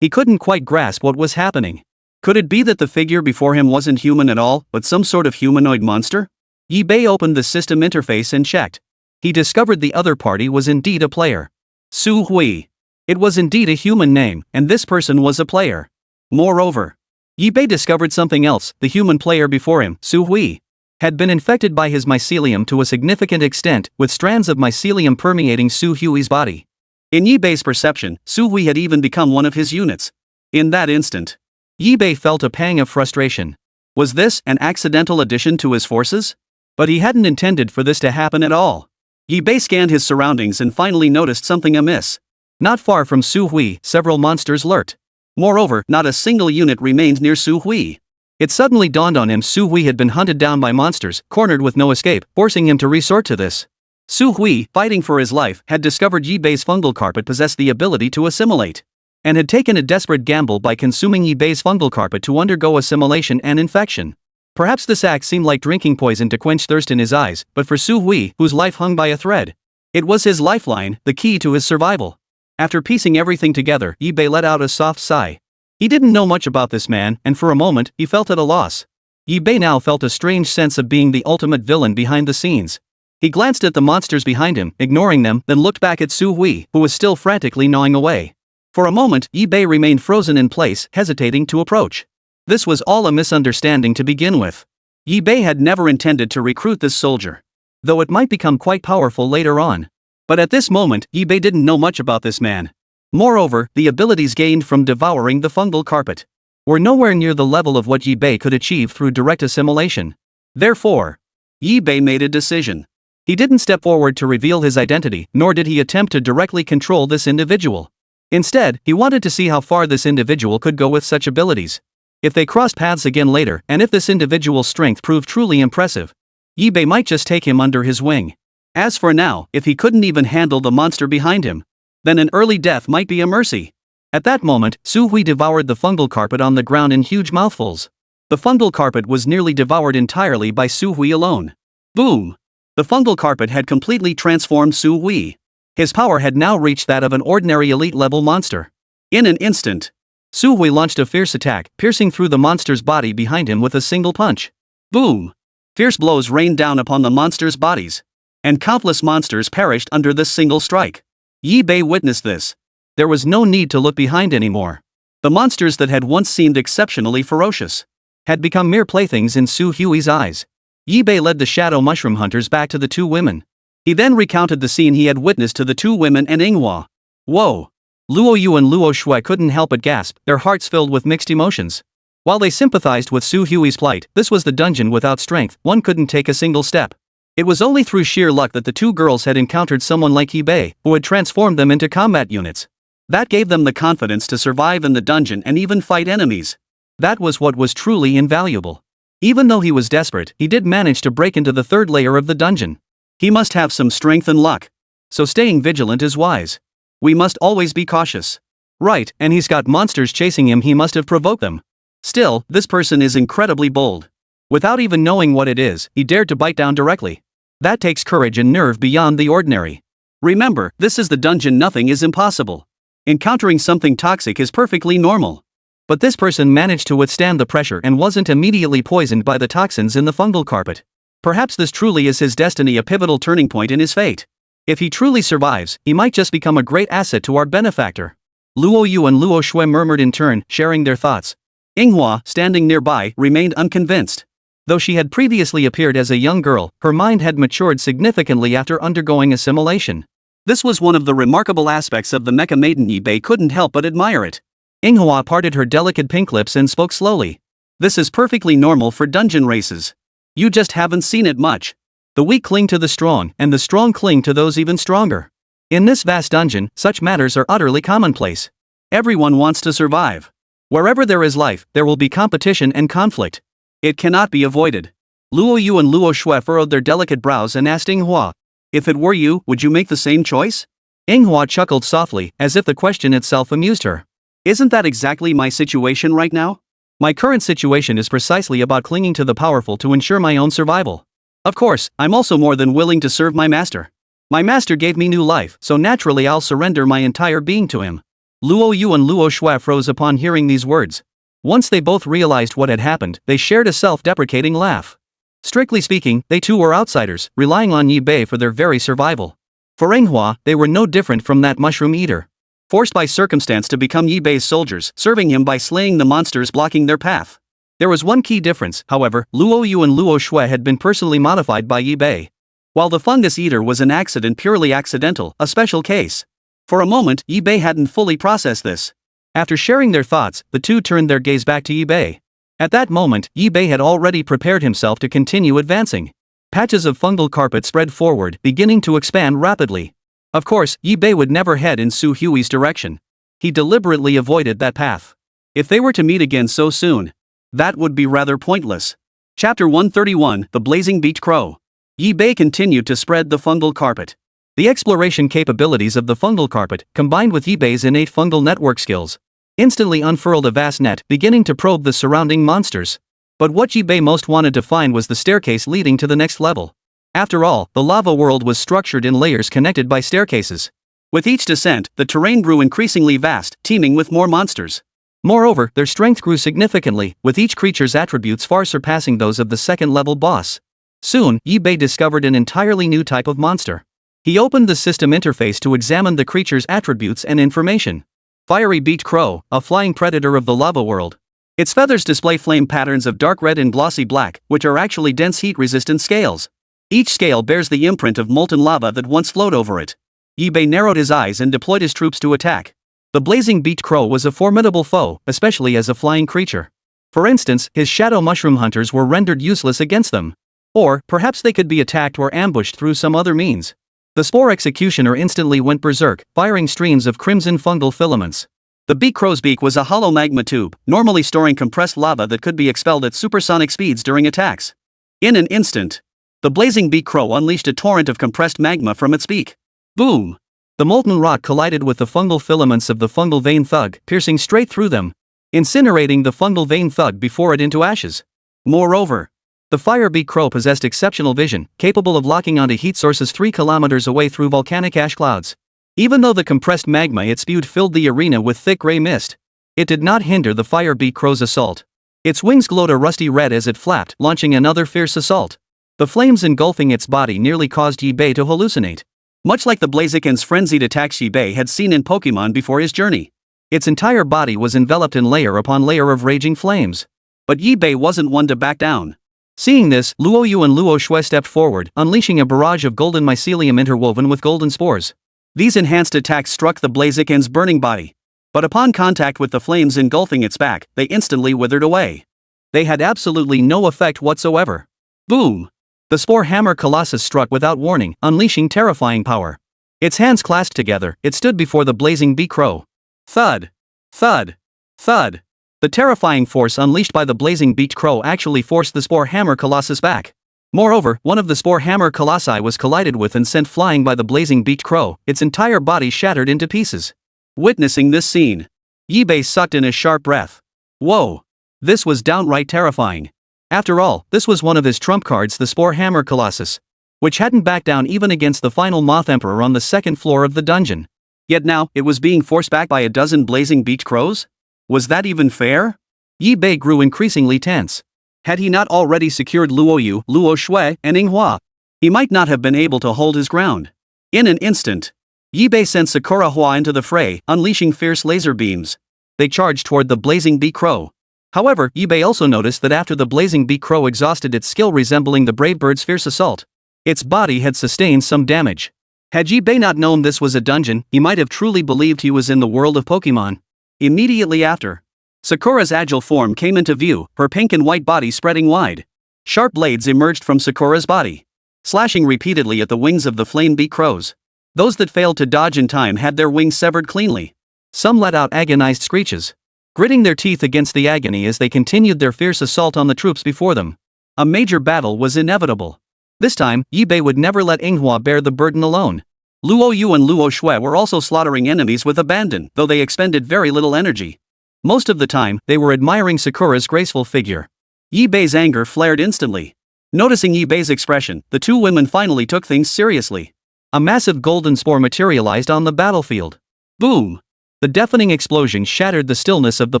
He couldn't quite grasp what was happening. Could it be that the figure before him wasn't human at all, but some sort of humanoid monster? eBay opened the system interface and checked. He discovered the other party was indeed a player. Su Hui. It was indeed a human name, and this person was a player. Moreover, eBay discovered something else. The human player before him, Su Hui, had been infected by his mycelium to a significant extent, with strands of mycelium permeating Su Hui's body. In eBay's perception, Su Hui had even become one of his units. In that instant, eBay felt a pang of frustration. Was this an accidental addition to his forces? But he hadn't intended for this to happen at all. eBay scanned his surroundings and finally noticed something amiss. Not far from Su Hui, several monsters lurked. Moreover, not a single unit remained near Su Hui. It suddenly dawned on him Su Hui had been hunted down by monsters, cornered with no escape, forcing him to resort to this. Su Hui, fighting for his life, had discovered eBay's fungal carpet possessed the ability to assimilate, and had taken a desperate gamble by consuming eBay's fungal carpet to undergo assimilation and infection. Perhaps this act seemed like drinking poison to quench thirst in his eyes, but for Su Hui, whose life hung by a thread, it was his lifeline, the key to his survival. After piecing everything together, eBay let out a soft sigh. He didn't know much about this man, and for a moment, he felt at a loss. eBay now felt a strange sense of being the ultimate villain behind the scenes. He glanced at the monsters behind him, ignoring them, then looked back at Su Hui, who was still frantically gnawing away. For a moment, eBay remained frozen in place, hesitating to approach. This was all a misunderstanding to begin with. eBay had never intended to recruit this soldier, though it might become quite powerful later on. But at this moment, eBay didn't know much about this man. Moreover, the abilities gained from devouring the fungal carpet were nowhere near the level of what eBay could achieve through direct assimilation. Therefore, eBay made a decision. He didn't step forward to reveal his identity, nor did he attempt to directly control this individual. Instead, he wanted to see how far this individual could go with such abilities. If they crossed paths again later, and if this individual's strength proved truly impressive, Ibe might just take him under his wing. As for now, if he couldn't even handle the monster behind him, then an early death might be a mercy. At that moment, Suhui devoured the fungal carpet on the ground in huge mouthfuls. The fungal carpet was nearly devoured entirely by Suhui alone. Boom! The fungal carpet had completely transformed Suhui. His power had now reached that of an ordinary elite-level monster. In an instant, Suhui launched a fierce attack, piercing through the monster's body behind him with a single punch. Boom! Fierce blows rained down upon the monsters' bodies, and countless monsters perished under this single strike. Yi Bei witnessed this. There was no need to look behind anymore. The monsters that had once seemed exceptionally ferocious had become mere playthings in Su Hui's eyes. Yi Bei led the shadow mushroom hunters back to the two women. He then recounted the scene he had witnessed to the two women and Manhwa. Whoa! Luo Yu and Luo Shui couldn't help but gasp, their hearts filled with mixed emotions. While they sympathized with Su Hui's plight, this was the dungeon without strength, one couldn't take a single step. It was only through sheer luck that the two girls had encountered someone like Yi Bei, who had transformed them into combat units. That gave them the confidence to survive in the dungeon and even fight enemies. That was what was truly invaluable. Even though he was desperate, he did manage to break into the third layer of the dungeon. He must have some strength and luck. So staying vigilant is wise. We must always be cautious. Right, and he's got monsters chasing him, he must have provoked them. Still, this person is incredibly bold. Without even knowing what it is, he dared to bite down directly. That takes courage and nerve beyond the ordinary. Remember, this is the dungeon, nothing is impossible. Encountering something toxic is perfectly normal. But this person managed to withstand the pressure and wasn't immediately poisoned by the toxins in the fungal carpet. Perhaps this truly is his destiny, a pivotal turning point in his fate. If he truly survives, he might just become a great asset to our benefactor. Luo Yu and Luo Shui murmured in turn, sharing their thoughts. Manhwa, standing nearby, remained unconvinced. Though she had previously appeared as a young girl, her mind had matured significantly after undergoing assimilation. This was one of the remarkable aspects of the mecha maiden. Yi Bei couldn't help but admire it. Manhwa parted her delicate pink lips and spoke slowly. This is perfectly normal for dungeon races. You just haven't seen it much. The weak cling to the strong, and the strong cling to those even stronger. In this vast dungeon, such matters are utterly commonplace. Everyone wants to survive. Wherever there is life, there will be competition and conflict. It cannot be avoided. Luo Yu and Luo Shui furrowed their delicate brows and asked Manhwa, if it were you, would you make the same choice? Manhwa chuckled softly, as if the question itself amused her. Isn't that exactly my situation right now? My current situation is precisely about clinging to the powerful to ensure my own survival. Of course, I'm also more than willing to serve my master. My master gave me new life, so naturally I'll surrender my entire being to him. Luo Yu and Luo Shui froze upon hearing these words. Once they both realized what had happened, they shared a self-deprecating laugh. Strictly speaking, they too were outsiders, relying on Yi Bei for their very survival. For Manhwa, they were no different from that mushroom eater. Forced by circumstance to become Yi Bei's soldiers, serving him by slaying the monsters blocking their path. There was one key difference, however. Luo Yu and Luo Shui had been personally modified by Yi Bei, while the fungus eater was an accident, purely accidental, a special case. For a moment, Yi Bei hadn't fully processed this. After sharing their thoughts, the two turned their gaze back to Yi Bei. At that moment, Yi Bei had already prepared himself to continue advancing. Patches of fungal carpet spread forward, beginning to expand rapidly. Of course, Yi Bei would never head in Su Hui's direction. He deliberately avoided that path. If they were to meet again so soon, that would be rather pointless. Chapter 131, The Blazing Beach Crow. Yi Bei continued to spread the fungal carpet. The exploration capabilities of the fungal carpet, combined with Yi Bei's innate fungal network skills, instantly unfurled a vast net, beginning to probe the surrounding monsters. But what Yi Bei most wanted to find was the staircase leading to the next level. After all, the lava world was structured in layers connected by staircases. With each descent, the terrain grew increasingly vast, teeming with more monsters. Moreover, their strength grew significantly, with each creature's attributes far surpassing those of the second-level boss. Soon, Yi Bei discovered an entirely new type of monster. He opened the system interface to examine the creature's attributes and information. Fiery beach crow, a flying predator of the lava world. Its feathers display flame patterns of dark red and glossy black, which are actually dense heat-resistant scales. Each scale bears the imprint of molten lava that once flowed over it. Yi Bei narrowed his eyes and deployed his troops to attack. The blazing beach crow was a formidable foe, especially as a flying creature. For instance, his shadow mushroom hunters were rendered useless against them. Or, perhaps they could be attacked or ambushed through some other means. The Spore Executioner instantly went berserk, firing streams of crimson fungal filaments. The beak crow's beak was a hollow magma tube, normally storing compressed lava that could be expelled at supersonic speeds during attacks. In an instant, the blazing beak crow unleashed a torrent of compressed magma from its beak. Boom! The molten rock collided with the fungal filaments of the fungal vein thug, piercing straight through them, incinerating the fungal vein thug before it into ashes. Moreover, the fire beak crow possessed exceptional vision, capable of locking onto heat sources 3 kilometers away through volcanic ash clouds. Even though the compressed magma it spewed filled the arena with thick gray mist, it did not hinder the fire beak crow's assault. Its wings glowed a rusty red as it flapped, launching another fierce assault. The flames engulfing its body nearly caused Yi-Bei to hallucinate. Much like the Blaziken's frenzied attacks Yi-Bei had seen in Pokemon before his journey. Its entire body was enveloped in layer upon layer of raging flames. But Yi-Bei wasn't one to back down. Seeing this, Luoyu and Luo Shui stepped forward, unleashing a barrage of golden mycelium interwoven with golden spores. These enhanced attacks struck the Blaziken's burning body. But upon contact with the flames engulfing its back, they instantly withered away. They had absolutely no effect whatsoever. Boom! The Spore Hammer Colossus struck without warning, unleashing terrifying power. Its hands clasped together, it stood before the blazing beak crow. Thud! Thud! Thud! The terrifying force unleashed by the blazing beak crow actually forced the Spore Hammer Colossus back. Moreover, one of the Spore Hammer Colossi was collided with and sent flying by the blazing beak crow, its entire body shattered into pieces. Witnessing this scene, Yi-Bei sucked in a sharp breath. Whoa! This was downright terrifying. After all, this was one of his trump cards, the Spore Hammer Colossus, which hadn't backed down even against the final Moth Emperor on the second floor of the dungeon. Yet now, it was being forced back by a dozen blazing beak crows? Was that even fair? Yi-Bei grew increasingly tense. Had he not already secured Luoyu, Luo Shui, and Manhwa, he might not have been able to hold his ground. In an instant, Yi-Bei sent Sakura Hua into the fray, unleashing fierce laser beams. They charged toward the blazing beak crow. However, Yi-Bei also noticed that after the blazing beak crow exhausted its skill resembling the brave bird's fierce assault, its body had sustained some damage. Had Yi-Bei not known this was a dungeon, he might have truly believed he was in the world of Pokemon. Immediately after, Sakura's agile form came into view, her pink and white body spreading wide. Sharp blades emerged from Sakura's body, slashing repeatedly at the wings of the flame beak crows. Those that failed to dodge in time had their wings severed cleanly. Some let out agonized screeches, gritting their teeth against the agony as they continued their fierce assault on the troops before them. A major battle was inevitable. This time, Yi-Bei would never let Manhwa bear the burden alone. Luoyu and Luo Shui were also slaughtering enemies with abandon, though they expended very little energy. Most of the time, they were admiring Sakura's graceful figure. Yi-Bei's anger flared instantly. Noticing Yi-Bei's expression, the two women finally took things seriously. A massive golden spore materialized on the battlefield. Boom! The deafening explosion shattered the stillness of the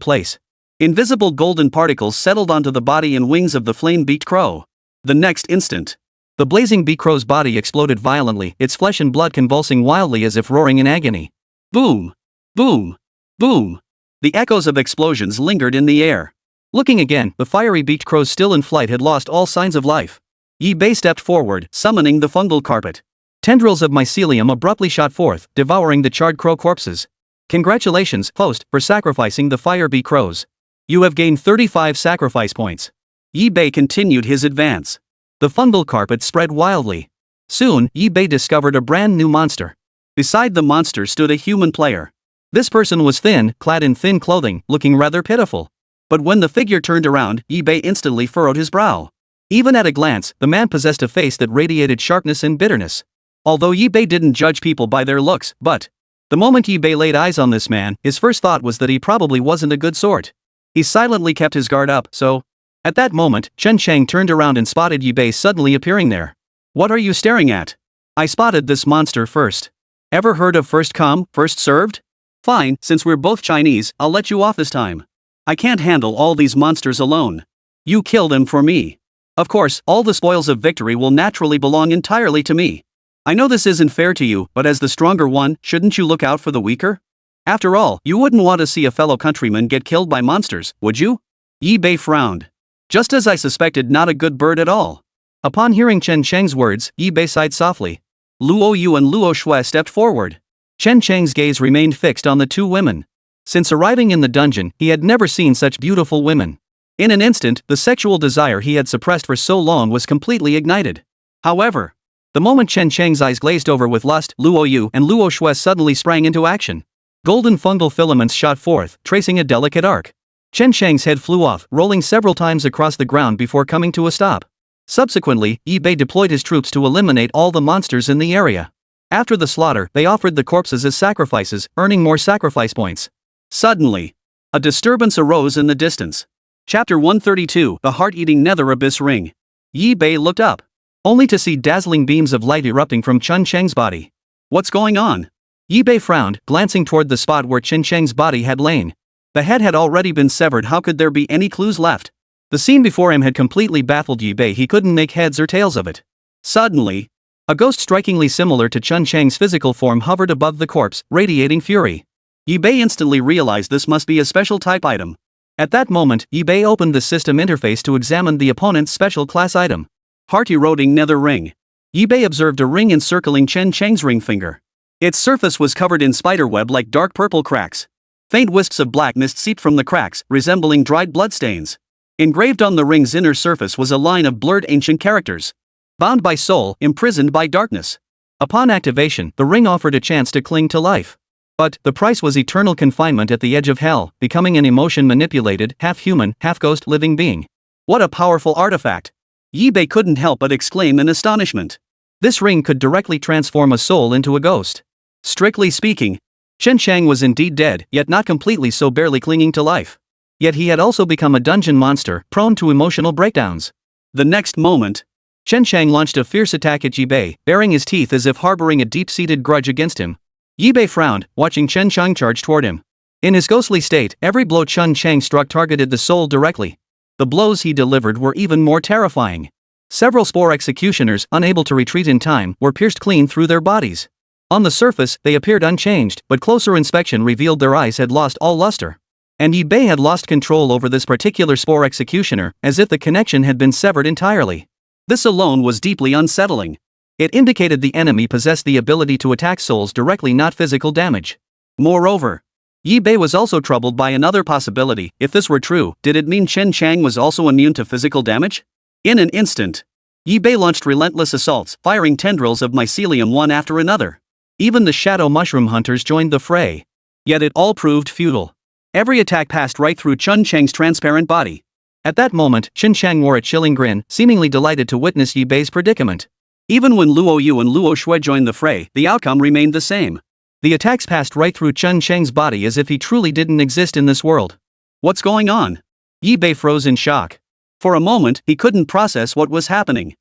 place. Invisible golden particles settled onto the body and wings of the flame-beaked crow. The next instant, the blazing beak crow's body exploded violently, its flesh and blood convulsing wildly as if roaring in agony. Boom! Boom! Boom! The echoes of explosions lingered in the air. Looking again, the fiery beaked crow still in flight had lost all signs of life. Yi-Bei stepped forward, summoning the fungal carpet. Tendrils of mycelium abruptly shot forth, devouring the charred crow corpses. Congratulations, host, for sacrificing the fire beak crows. You have gained 35 sacrifice points. Yi-Bei continued his advance. The fungal carpet spread wildly. Soon, Yi-Bei discovered a brand new monster. Beside the monster stood a human player. This person was thin, clad in thin clothing, looking rather pitiful. But when the figure turned around, Yi-Bei instantly furrowed his brow. Even at a glance, the man possessed a face that radiated sharpness and bitterness. Although Yi-Bei didn't judge people by their looks, but the moment Yi-Bei laid eyes on this man, his first thought was that he probably wasn't a good sort. He silently kept his guard up, so at that moment, Chen Chang turned around and spotted Yi-Bei suddenly appearing there. What are you staring at? I spotted this monster first. Ever heard of first come, first served? Fine, since we're both Chinese, I'll let you off this time. I can't handle all these monsters alone. You kill them for me. Of course, all the spoils of victory will naturally belong entirely to me. I know this isn't fair to you, but as the stronger one, shouldn't you look out for the weaker? After all, you wouldn't want to see a fellow countryman get killed by monsters, would you? Yi-Bei frowned. Just as I suspected, not a good bird at all. Upon hearing Chen Cheng's words, Yi-Bei sighed softly. Luoyu and Luo Shui stepped forward. Chen Cheng's gaze remained fixed on the two women. Since arriving in the dungeon, he had never seen such beautiful women. In an instant, the sexual desire he had suppressed for so long was completely ignited. However, the moment Chen Chang's eyes glazed over with lust, Luo Yu and Luo Shui suddenly sprang into action. Golden fungal filaments shot forth, tracing a delicate arc. Chen Chang's head flew off, rolling several times across the ground before coming to a stop. Subsequently, Yi Bei deployed his troops to eliminate all the monsters in the area. After the slaughter, they offered the corpses as sacrifices, earning more sacrifice points. Suddenly, a disturbance arose in the distance. Chapter 132, The Heart-Eating Nether Abyss Ring. Yi Bei looked up, only to see dazzling beams of light erupting from Chen Chang's body. What's going on? Yi Bei frowned, glancing toward the spot where Chen Chang's body had lain. The head had already been severed. How could there be any clues left? The scene before him had completely baffled Yi Bei. He couldn't make heads or tails of it. Suddenly, a ghost strikingly similar to Chen Chang's physical form hovered above the corpse, radiating fury. Yi Bei instantly realized this must be a special type item. At that moment, Yi Bei opened the system interface to examine the opponent's special class item. Heart-Eroding Nether Ring. Yi Bei observed a ring encircling Chen Chang's ring finger. Its surface was covered in spiderweb like dark purple cracks. Faint wisps of black mist seeped from the cracks, resembling dried bloodstains. Engraved on the ring's inner surface was a line of blurred ancient characters. Bound by soul, imprisoned by darkness. Upon activation, the ring offered a chance to cling to life. But the price was eternal confinement at the edge of hell, becoming an emotion-manipulated, half-human, half-ghost living being. What a powerful artifact! Yi Bei couldn't help but exclaim in astonishment. This ring could directly transform a soul into a ghost. Strictly speaking, Chen Chang was indeed dead, yet not completely so, barely clinging to life. Yet he had also become a dungeon monster, prone to emotional breakdowns. The next moment, Chen Chang launched a fierce attack at Yi Bei, baring his teeth as if harboring a deep-seated grudge against him. Yi Bei frowned, watching Chen Chang charge toward him. In his ghostly state, every blow Chen Chang struck targeted the soul directly. The blows he delivered were even more terrifying. Several Spore Executioners, unable to retreat in time, were pierced clean through their bodies. On the surface, they appeared unchanged, but closer inspection revealed their eyes had lost all luster. And Yi Bei had lost control over this particular Spore Executioner, as if the connection had been severed entirely. This alone was deeply unsettling. It indicated the enemy possessed the ability to attack souls directly, not physical damage. Moreover, Yi Bei was also troubled by another possibility. If this were true, did it mean Chen Chang was also immune to physical damage? In an instant, Yi Bei launched relentless assaults, firing tendrils of mycelium one after another. Even the shadow mushroom hunters joined the fray. Yet it all proved futile. Every attack passed right through Chen Chang's transparent body. At that moment, Chen Chang wore a chilling grin, seemingly delighted to witness Yi Bei's predicament. Even when Luo Yu and Luo Shui joined the fray, the outcome remained the same. The attacks passed right through Chen Chang's body as if he truly didn't exist in this world. What's going on? Yi Bei froze in shock. For a moment, he couldn't process what was happening.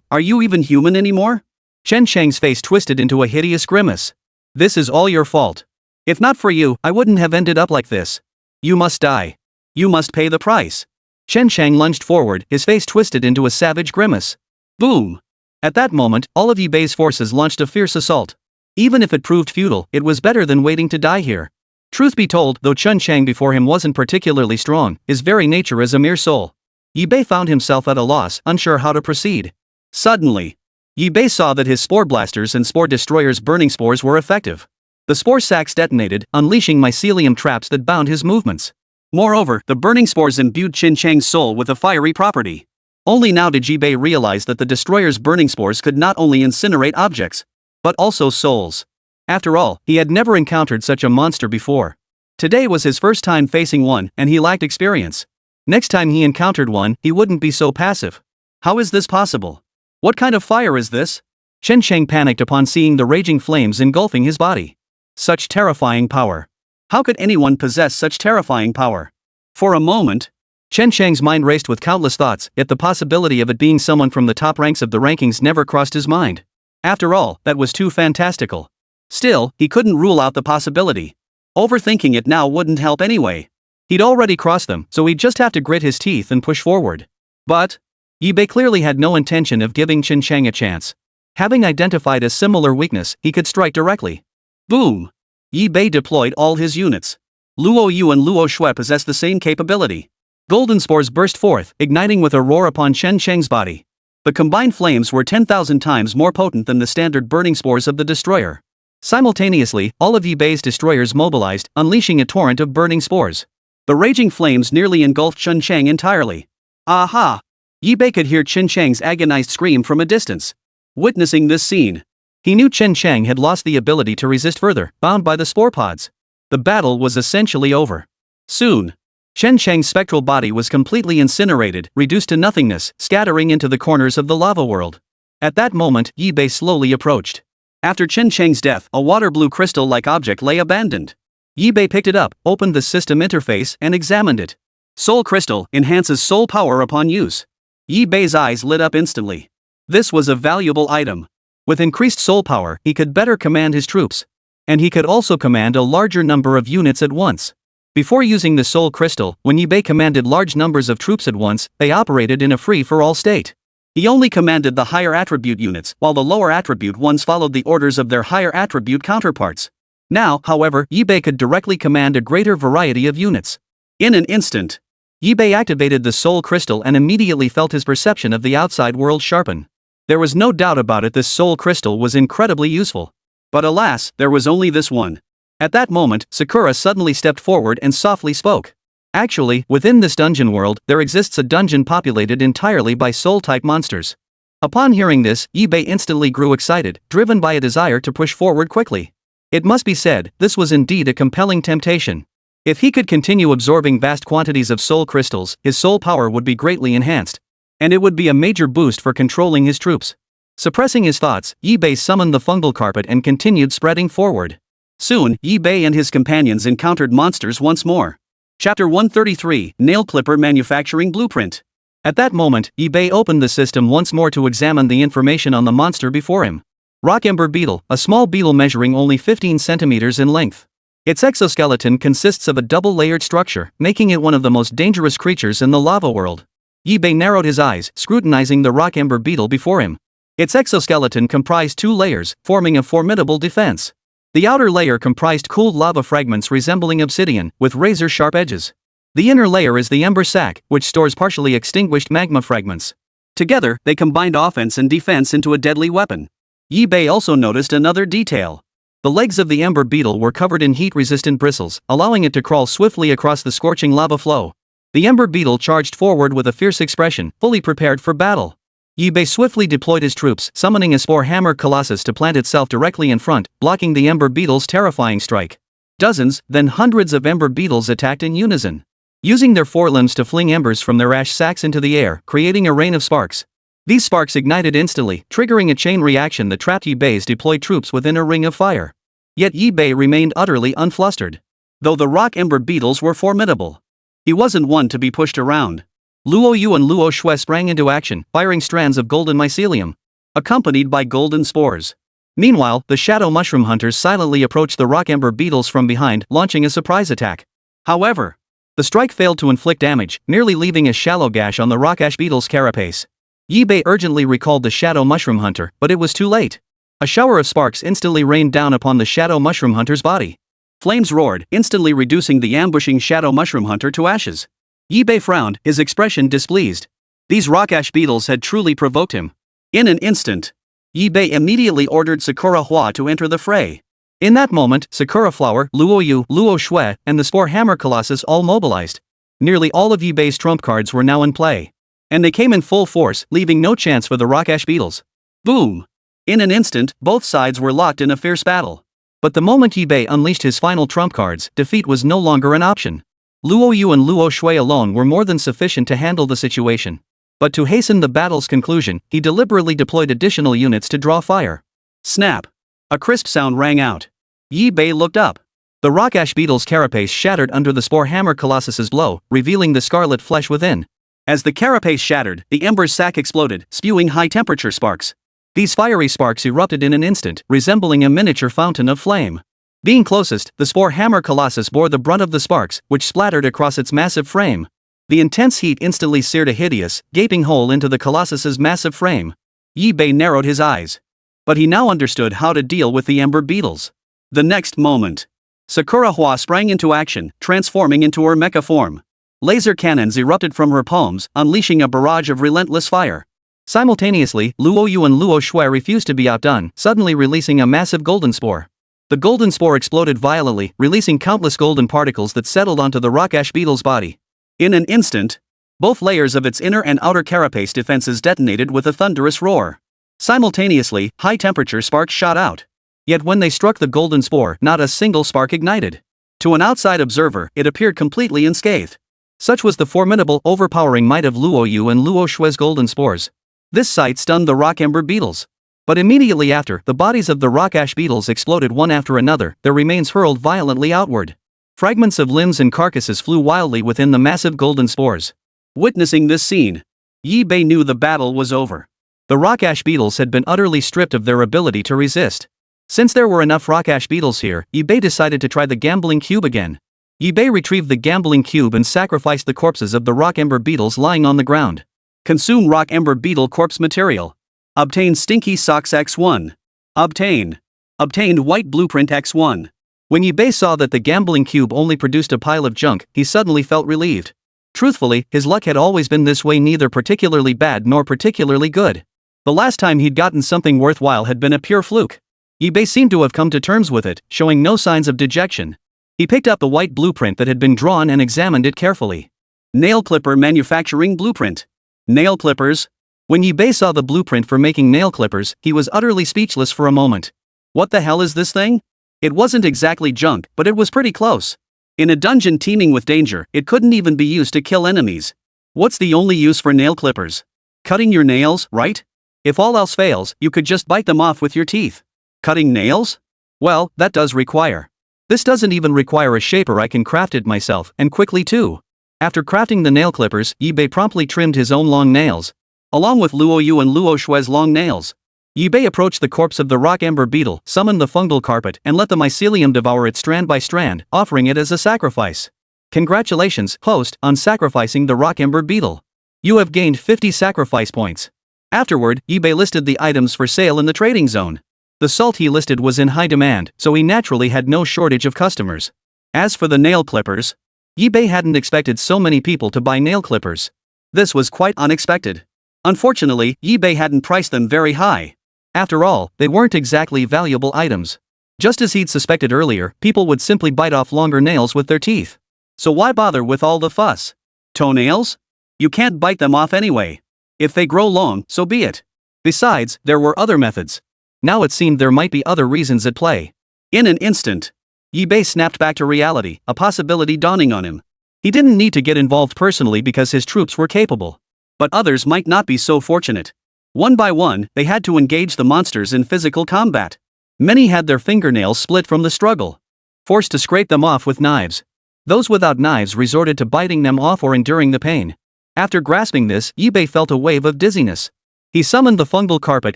Are you even human anymore? Chen Chang's face twisted into a hideous grimace. This is all your fault. If not for you, I wouldn't have ended up like this. You must die. You must pay the price. Chen Chang lunged forward, his face twisted into a savage grimace. Boom! At that moment, all of Yi Bei's forces launched a fierce assault. Even if it proved futile, it was better than waiting to die here. Truth be told, though Chen Chang before him wasn't particularly strong, his very nature is a mere soul. Yi Bei found himself at a loss, unsure how to proceed. Suddenly, Yi Bei saw that his spore blasters and spore destroyers' burning spores were effective. The spore sacks detonated, unleashing mycelium traps that bound his movements. Moreover, the burning spores imbued Chen Chang's soul with a fiery property. Only now did Yi Bei realize that the destroyer's burning spores could not only incinerate objects, but also souls. After all, he had never encountered such a monster before. Today was his first time facing one, and he lacked experience. Next time he encountered one, he wouldn't be so passive. How is this possible? What kind of fire is this? Chen Chang panicked upon seeing the raging flames engulfing his body. Such terrifying power. How could anyone possess such terrifying power? For a moment, Chen Chang's mind raced with countless thoughts, yet the possibility of it being someone from the top ranks of the rankings never crossed his mind. After all, that was too fantastical. Still, he couldn't rule out the possibility. Overthinking it now wouldn't help anyway. He'd already crossed them, so he'd just have to grit his teeth and push forward. But Yi Bei clearly had no intention of giving Chen Chang a chance. Having identified a similar weakness, he could strike directly. Boom! Yi Bei deployed all his units. Luo Yu and Luo Shui possessed the same capability. Golden spores burst forth, igniting with a roar upon Chen Chang's body. The combined flames were 10,000 times more potent than the standard burning spores of the destroyer. Simultaneously, all of Yi Bei's destroyers mobilized, unleashing a torrent of burning spores. The raging flames nearly engulfed Chen Chang entirely. Aha! Yi Bei could hear Chen Chang's agonized scream from a distance. Witnessing this scene, he knew Chen Chang had lost the ability to resist further, bound by the spore pods. The battle was essentially over. Soon, Chen Chang's spectral body was completely incinerated, reduced to nothingness, scattering into the corners of the lava world. At that moment, Yi Bei slowly approached. After Chen Chang's death, a water-blue crystal-like object lay abandoned. Yi Bei picked it up, opened the system interface, and examined it. Soul Crystal enhances soul power upon use. Yi Bei's eyes lit up instantly. This was a valuable item. With increased soul power, he could better command his troops. And he could also command a larger number of units at once. Before using the Soul Crystal, when Yi Bei commanded large numbers of troops at once, they operated in a free-for-all state. He only commanded the higher attribute units, while the lower attribute ones followed the orders of their higher attribute counterparts. Now, however, Yi Bei could directly command a greater variety of units. In an instant, Yi Bei activated the Soul Crystal and immediately felt his perception of the outside world sharpen. There was no doubt about it, this Soul Crystal was incredibly useful. But alas, there was only this one. At that moment, Sakura suddenly stepped forward and softly spoke. Actually, within this dungeon world, there exists a dungeon populated entirely by soul-type monsters. Upon hearing this, Yi Bei instantly grew excited, driven by a desire to push forward quickly. It must be said, this was indeed a compelling temptation. If he could continue absorbing vast quantities of soul crystals, his soul power would be greatly enhanced. And it would be a major boost for controlling his troops. Suppressing his thoughts, Yi Bei summoned the fungal carpet and continued spreading forward. Soon, Yi Bei and his companions encountered monsters once more. Chapter 133, Nail Clipper Manufacturing Blueprint. At that moment, Yi Bei opened the system once more to examine the information on the monster before him. Rock Ember Beetle, a small beetle measuring only 15 centimeters in length. Its exoskeleton consists of a double-layered structure, making it one of the most dangerous creatures in the lava world. Yi Bei narrowed his eyes, scrutinizing the Rock Ember Beetle before him. Its exoskeleton comprised 2 layers, forming a formidable defense. The outer layer comprised cooled lava fragments resembling obsidian, with razor-sharp edges. The inner layer is the ember sac, which stores partially extinguished magma fragments. Together, they combined offense and defense into a deadly weapon. Yi Bei also noticed another detail. The legs of the ember beetle were covered in heat-resistant bristles, allowing it to crawl swiftly across the scorching lava flow. The ember beetle charged forward with a fierce expression, fully prepared for battle. Yi Bei swiftly deployed his troops, summoning a spore hammer colossus to plant itself directly in front, blocking the ember beetle's terrifying strike. Dozens, then hundreds of ember beetles attacked in unison, using their forelimbs to fling embers from their ash sacs into the air, creating a rain of sparks. These sparks ignited instantly, triggering a chain reaction that trapped Yi Bei's deployed troops within a ring of fire. Yet Yi Bei remained utterly unflustered. Though the rock ember beetles were formidable, he wasn't one to be pushed around. Luo Yu and Luo Shui sprang into action, firing strands of golden mycelium, accompanied by golden spores. Meanwhile, the shadow mushroom hunters silently approached the rock ember beetles from behind, launching a surprise attack. However, the strike failed to inflict damage, nearly leaving a shallow gash on the rock ash beetle's carapace. Yi Bei urgently recalled the shadow mushroom hunter, but it was too late. A shower of sparks instantly rained down upon the shadow mushroom hunter's body. Flames roared, instantly reducing the ambushing shadow mushroom hunter to ashes. Yi Bei frowned, his expression displeased. These rock ash beetles had truly provoked him. In an instant, Yi Bei immediately ordered Sakura Hua to enter the fray. In that moment, Sakura Flower, Luo Yu, Luo Shui, and the Spore Hammer Colossus all mobilized. Nearly all of Yi Bei's trump cards were now in play. And they came in full force, leaving no chance for the rock ash beetles. Boom! In an instant, both sides were locked in a fierce battle. But the moment Yi Bei unleashed his final trump cards, defeat was no longer an option. Luo Yu and Luo Shui alone were more than sufficient to handle the situation. But to hasten the battle's conclusion, he deliberately deployed additional units to draw fire. Snap! A crisp sound rang out. Yi Bei looked up. The rock ash beetle's carapace shattered under the Spore Hammer Colossus's blow, revealing the scarlet flesh within. As the carapace shattered, the ember's sac exploded, spewing high-temperature sparks. These fiery sparks erupted in an instant, resembling a miniature fountain of flame. Being closest, the Spore Hammer Colossus bore the brunt of the sparks, which splattered across its massive frame. The intense heat instantly seared a hideous, gaping hole into the Colossus's massive frame. Yi Bei narrowed his eyes. But he now understood how to deal with the ember beetles. The next moment, Sakura Hua sprang into action, transforming into her mecha form. Laser cannons erupted from her palms, unleashing a barrage of relentless fire. Simultaneously, Luo Yu and Luo Shui refused to be outdone, suddenly releasing a massive golden spore. The golden spore exploded violently, releasing countless golden particles that settled onto the rock ash beetle's body. In an instant, both layers of its inner and outer carapace defenses detonated with a thunderous roar. Simultaneously, high-temperature sparks shot out. Yet when they struck the golden spore, not a single spark ignited. To an outside observer, it appeared completely unscathed. Such was the formidable, overpowering might of Luoyu and Luo Shui's golden spores. This sight stunned the rock ember beetles. But immediately after, the bodies of the rock ash beetles exploded one after another, their remains hurled violently outward. Fragments of limbs and carcasses flew wildly within the massive golden spores. Witnessing this scene, Yi Bei knew the battle was over. The rock ash beetles had been utterly stripped of their ability to resist. Since there were enough rock ash beetles here, Yi Bei decided to try the gambling cube again. Yi Bei retrieved the gambling cube and sacrificed the corpses of the rock ember beetles lying on the ground. Consume rock ember beetle corpse material. Obtain stinky socks X1. Obtained white blueprint X1. When Yi Bei saw that the gambling cube only produced a pile of junk, he suddenly felt relieved. Truthfully, his luck had always been this way, neither particularly bad nor particularly good. The last time he'd gotten something worthwhile had been a pure fluke. Yi Bei seemed to have come to terms with it, showing no signs of dejection. He picked up the white blueprint that had been drawn and examined it carefully. Nail clipper manufacturing blueprint. Nail clippers? When Yi Bei saw the blueprint for making nail clippers, he was utterly speechless for a moment. What the hell is this thing? It wasn't exactly junk, but it was pretty close. In a dungeon teeming with danger, it couldn't even be used to kill enemies. What's the only use for nail clippers? Cutting your nails, right? If all else fails, you could just bite them off with your teeth. Cutting nails? Well, that does require. This doesn't even require a shaper, I can craft it myself, and quickly too. After crafting the nail clippers, Yi Bei promptly trimmed his own long nails. Along with Luoyu and Luo Shui's long nails. Yi Bei approached the corpse of the rock ember beetle, summoned the fungal carpet, and let the mycelium devour it strand by strand, offering it as a sacrifice. Congratulations, host, on sacrificing the rock ember beetle. You have gained 50 sacrifice points. Afterward, Yi Bei listed the items for sale in the trading zone. The salt he listed was in high demand, so he naturally had no shortage of customers. As for the nail clippers, Yi Bei hadn't expected so many people to buy nail clippers. This was quite unexpected. Unfortunately, Yi Bei hadn't priced them very high. After all, they weren't exactly valuable items. Just as he'd suspected earlier, people would simply bite off longer nails with their teeth. So why bother with all the fuss? Toenails? You can't bite them off anyway. If they grow long, so be it. Besides, there were other methods. Now it seemed there might be other reasons at play. In an instant, Yi Bei snapped back to reality, a possibility dawning on him. He didn't need to get involved personally because his troops were capable. But others might not be so fortunate. One by one, they had to engage the monsters in physical combat. Many had their fingernails split from the struggle, forced to scrape them off with knives. Those without knives resorted to biting them off or enduring the pain. After grasping this, Yi Bei felt a wave of dizziness. He summoned the fungal carpet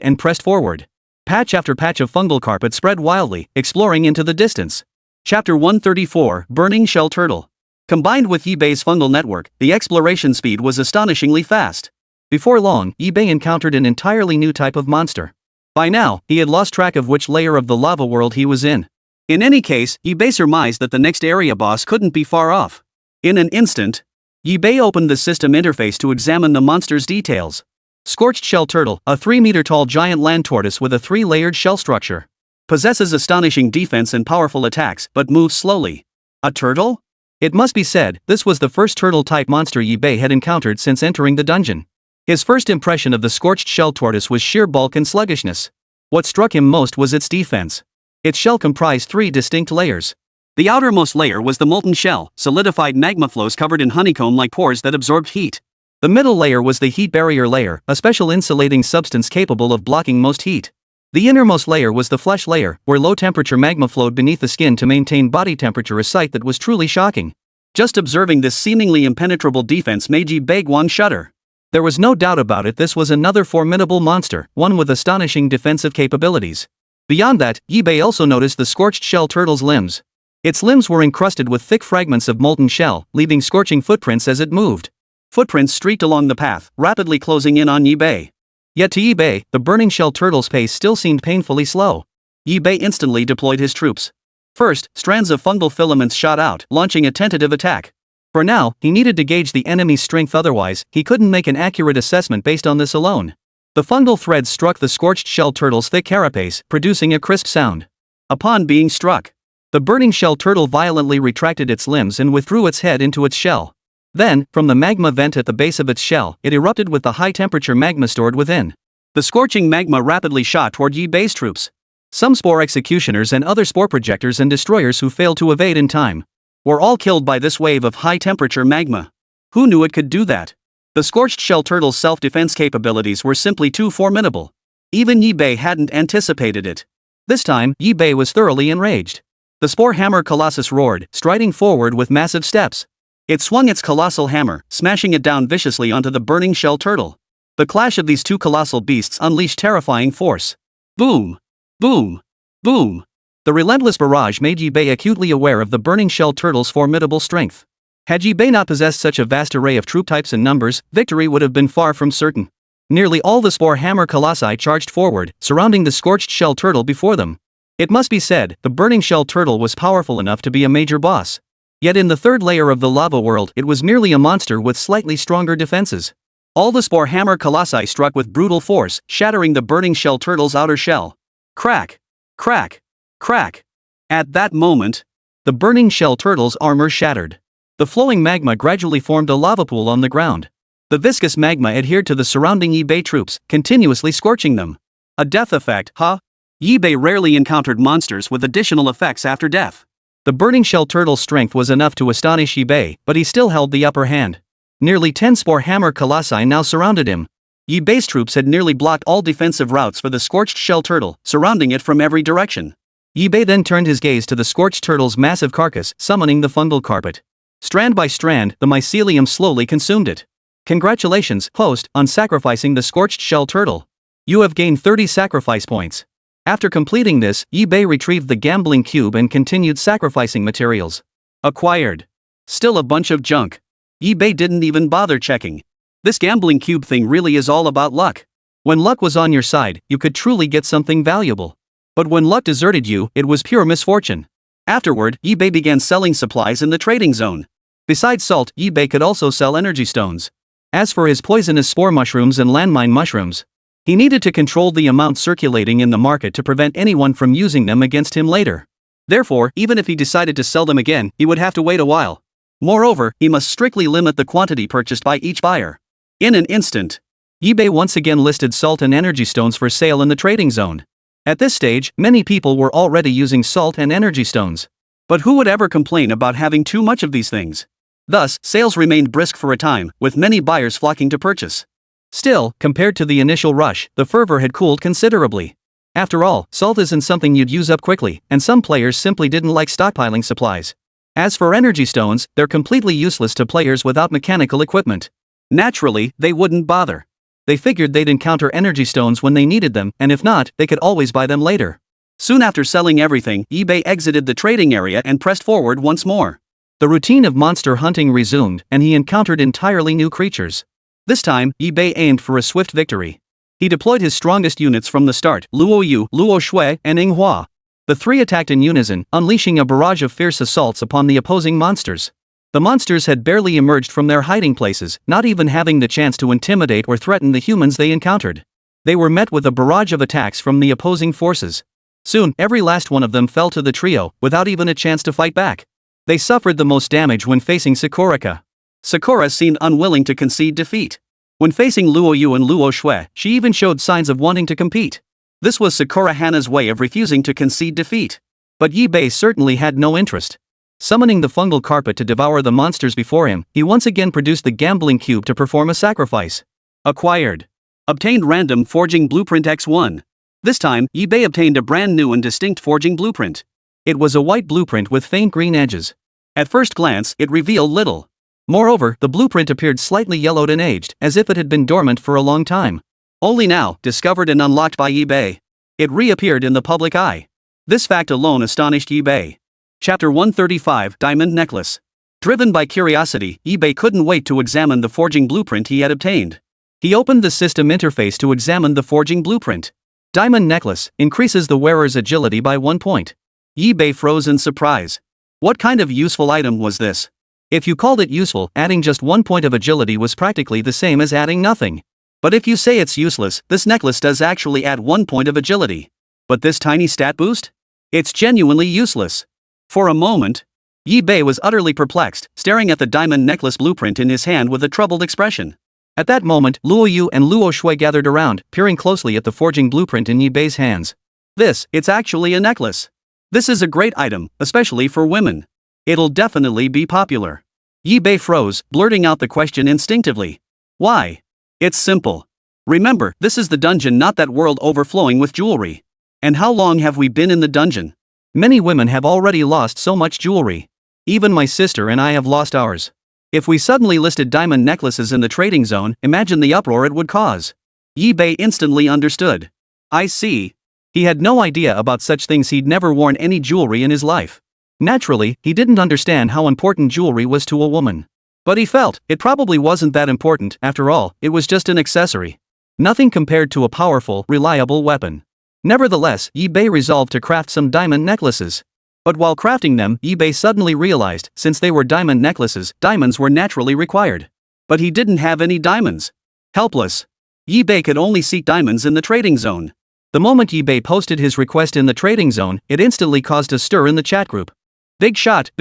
and pressed forward. Patch after patch of fungal carpet spread wildly, exploring into the distance. Chapter 134, Burning Shell Turtle. Combined with Yi Bei's fungal network, the exploration speed was astonishingly fast. Before long, Yi Bei encountered an entirely new type of monster. By now, he had lost track of which layer of the lava world he was in. In any case, Yi Bei surmised that the next area boss couldn't be far off. In an instant, Yi Bei opened the system interface to examine the monster's details. Scorched Shell Turtle, a 3-meter-tall giant land tortoise with a 3-layered shell structure. Possesses astonishing defense and powerful attacks, but moves slowly. A turtle? It must be said, this was the first turtle-type monster Yi Bei had encountered since entering the dungeon. His first impression of the scorched shell tortoise was sheer bulk and sluggishness. What struck him most was its defense. Its shell comprised 3 distinct layers. The outermost layer was the molten shell, solidified magma flows covered in honeycomb-like pores that absorbed heat. The middle layer was the heat barrier layer, a special insulating substance capable of blocking most heat. The innermost layer was the flesh layer, where low-temperature magma flowed beneath the skin to maintain body temperature, a sight that was truly shocking. Just observing this seemingly impenetrable defense made Yi Bei shudder. There was no doubt about it, this was another formidable monster, one with astonishing defensive capabilities. Beyond that, Yi Bei also noticed the scorched shell turtle's limbs. Its limbs were encrusted with thick fragments of molten shell, leaving scorching footprints as it moved. Footprints streaked along the path, rapidly closing in on Yi Bei. Yet to Yi Bei, the burning shell turtle's pace still seemed painfully slow. Yi Bei instantly deployed his troops. First, strands of fungal filaments shot out, launching a tentative attack. For now, he needed to gauge the enemy's strength, otherwise, he couldn't make an accurate assessment based on this alone. The fungal threads struck the scorched shell turtle's thick carapace, producing a crisp sound. Upon being struck, the burning shell turtle violently retracted its limbs and withdrew its head into its shell. Then, from the magma vent at the base of its shell, it erupted with the high-temperature magma stored within. The scorching magma rapidly shot toward Yi-Bei's troops. Some Spore Executioners and other Spore Projectors and Destroyers who failed to evade in time were all killed by this wave of high-temperature magma. Who knew it could do that? The scorched shell turtle's self-defense capabilities were simply too formidable. Even Yi-Bei hadn't anticipated it. This time, Yi-Bei was thoroughly enraged. The Spore Hammer Colossus roared, striding forward with massive steps. It swung its colossal hammer, smashing it down viciously onto the burning shell turtle. The clash of these two colossal beasts unleashed terrifying force. Boom! Boom! Boom! The relentless barrage made Yi-Bei acutely aware of the burning shell turtle's formidable strength. Had Yi-Bei not possessed such a vast array of troop types and numbers, victory would have been far from certain. Nearly all the Spore Hammer Colossi charged forward, surrounding the scorched shell turtle before them. It must be said, the burning shell turtle was powerful enough to be a major boss. Yet in the third layer of the lava world, it was merely a monster with slightly stronger defenses. All the Spore Hammer Colossi struck with brutal force, shattering the burning shell turtle's outer shell. Crack! Crack! Crack! At that moment, the burning shell turtle's armor shattered. The flowing magma gradually formed a lava pool on the ground. The viscous magma adhered to the surrounding Yi-Bei troops, continuously scorching them. A death effect, huh? Yi-Bei rarely encountered monsters with additional effects after death. The burning shell turtle's strength was enough to astonish Yi-Bei, but he still held the upper hand. Nearly 10 Spore Hammer Colossi now surrounded him. Yi-Bei's troops had nearly blocked all defensive routes for the scorched shell turtle, surrounding it from every direction. Yi-Bei then turned his gaze to the scorched turtle's massive carcass, summoning the fungal carpet. Strand by strand, the mycelium slowly consumed it. Congratulations, host, on sacrificing the scorched shell turtle. You have gained 30 sacrifice points. After completing this, Yi-Bei retrieved the gambling cube and continued sacrificing materials. Acquired. Still a bunch of junk. Yi-Bei didn't even bother checking. This gambling cube thing really is all about luck. When luck was on your side, you could truly get something valuable. But when luck deserted you, it was pure misfortune. Afterward, Yi-Bei began selling supplies in the trading zone. Besides salt, Yi-Bei could also sell energy stones. As for his poisonous spore mushrooms and landmine mushrooms, he needed to control the amount circulating in the market to prevent anyone from using them against him later. Therefore, even if he decided to sell them again, he would have to wait a while. Moreover, he must strictly limit the quantity purchased by each buyer. In an instant, Yi-Bei once again listed salt and energy stones for sale in the trading zone. At this stage, many people were already using salt and energy stones. But who would ever complain about having too much of these things? Thus, sales remained brisk for a time, with many buyers flocking to purchase. Still, compared to the initial rush, the fervor had cooled considerably. After all, salt isn't something you'd use up quickly, and some players simply didn't like stockpiling supplies. As for energy stones, they're completely useless to players without mechanical equipment. Naturally, they wouldn't bother. They figured they'd encounter energy stones when they needed them, and if not, they could always buy them later. Soon after selling everything, Yi-Bei exited the trading area and pressed forward once more. The routine of monster hunting resumed, and he encountered entirely new creatures. This time, Yi-Bei aimed for a swift victory. He deployed his strongest units from the start, Luo Yu, Luo Shui, and Ing Hua. The three attacked in unison, unleashing a barrage of fierce assaults upon the opposing monsters. The monsters had barely emerged from their hiding places, not even having the chance to intimidate or threaten the humans they encountered. They were met with a barrage of attacks from the opposing forces. Soon, every last one of them fell to the trio, without even a chance to fight back. They suffered the most damage when facing Sakuraka. Sakura seemed unwilling to concede defeat. When facing Luo Yu and Luo Shui, she even showed signs of wanting to compete. This was Sakura Hana's way of refusing to concede defeat. But Yi-Bei certainly had no interest. Summoning the fungal carpet to devour the monsters before him, he once again produced the gambling cube to perform a sacrifice. Acquired. Obtained random forging blueprint X1. This time, Yi-Bei obtained a brand new and distinct forging blueprint. It was a white blueprint with faint green edges. At first glance, it revealed little. Moreover, the blueprint appeared slightly yellowed and aged, as if it had been dormant for a long time. Only now, discovered and unlocked by Yi-Bei, it reappeared in the public eye. This fact alone astonished Yi-Bei. Chapter 135, Diamond Necklace. Driven by curiosity, Yi-Bei couldn't wait to examine the forging blueprint he had obtained. He opened the system interface to examine the forging blueprint. Diamond Necklace increases the wearer's agility by 1 point. Yi-Bei froze in surprise. What kind of useful item was this? If you called it useful, adding just 1 point of agility was practically the same as adding nothing. But if you say it's useless, this necklace does actually add 1 point of agility. But this tiny stat boost? It's genuinely useless. For a moment, Yi Bei was utterly perplexed, staring at the diamond necklace blueprint in his hand with a troubled expression. At that moment, Luo Yu and Luo Shui gathered around, peering closely at the forging blueprint in Yi Bei's hands. It's actually a necklace. This is a great item, especially for women. It'll definitely be popular. Yi Bei froze, blurting out the question instinctively. Why? It's simple. Remember, this is the dungeon, not that world overflowing with jewelry. And how long have we been in the dungeon? Many women have already lost so much jewelry. Even my sister and I have lost ours. If we suddenly listed diamond necklaces in the trading zone, imagine the uproar it would cause. Yi Bei instantly understood. I see. He had no idea about such things. He'd never worn any jewelry in his life. Naturally, he didn't understand how important jewelry was to a woman. But he felt it probably wasn't that important. After all, it was just an accessory. Nothing compared to a powerful, reliable weapon. Nevertheless, Yi Bei resolved to craft some diamond necklaces. But while crafting them, Yi Bei suddenly realized, since they were diamond necklaces, diamonds were naturally required. But he didn't have any diamonds. Helpless, Yi Bei could only seek diamonds in the trading zone. The moment Yi Bei posted his request in the trading zone, it instantly caused a stir in the chat group. Big shot,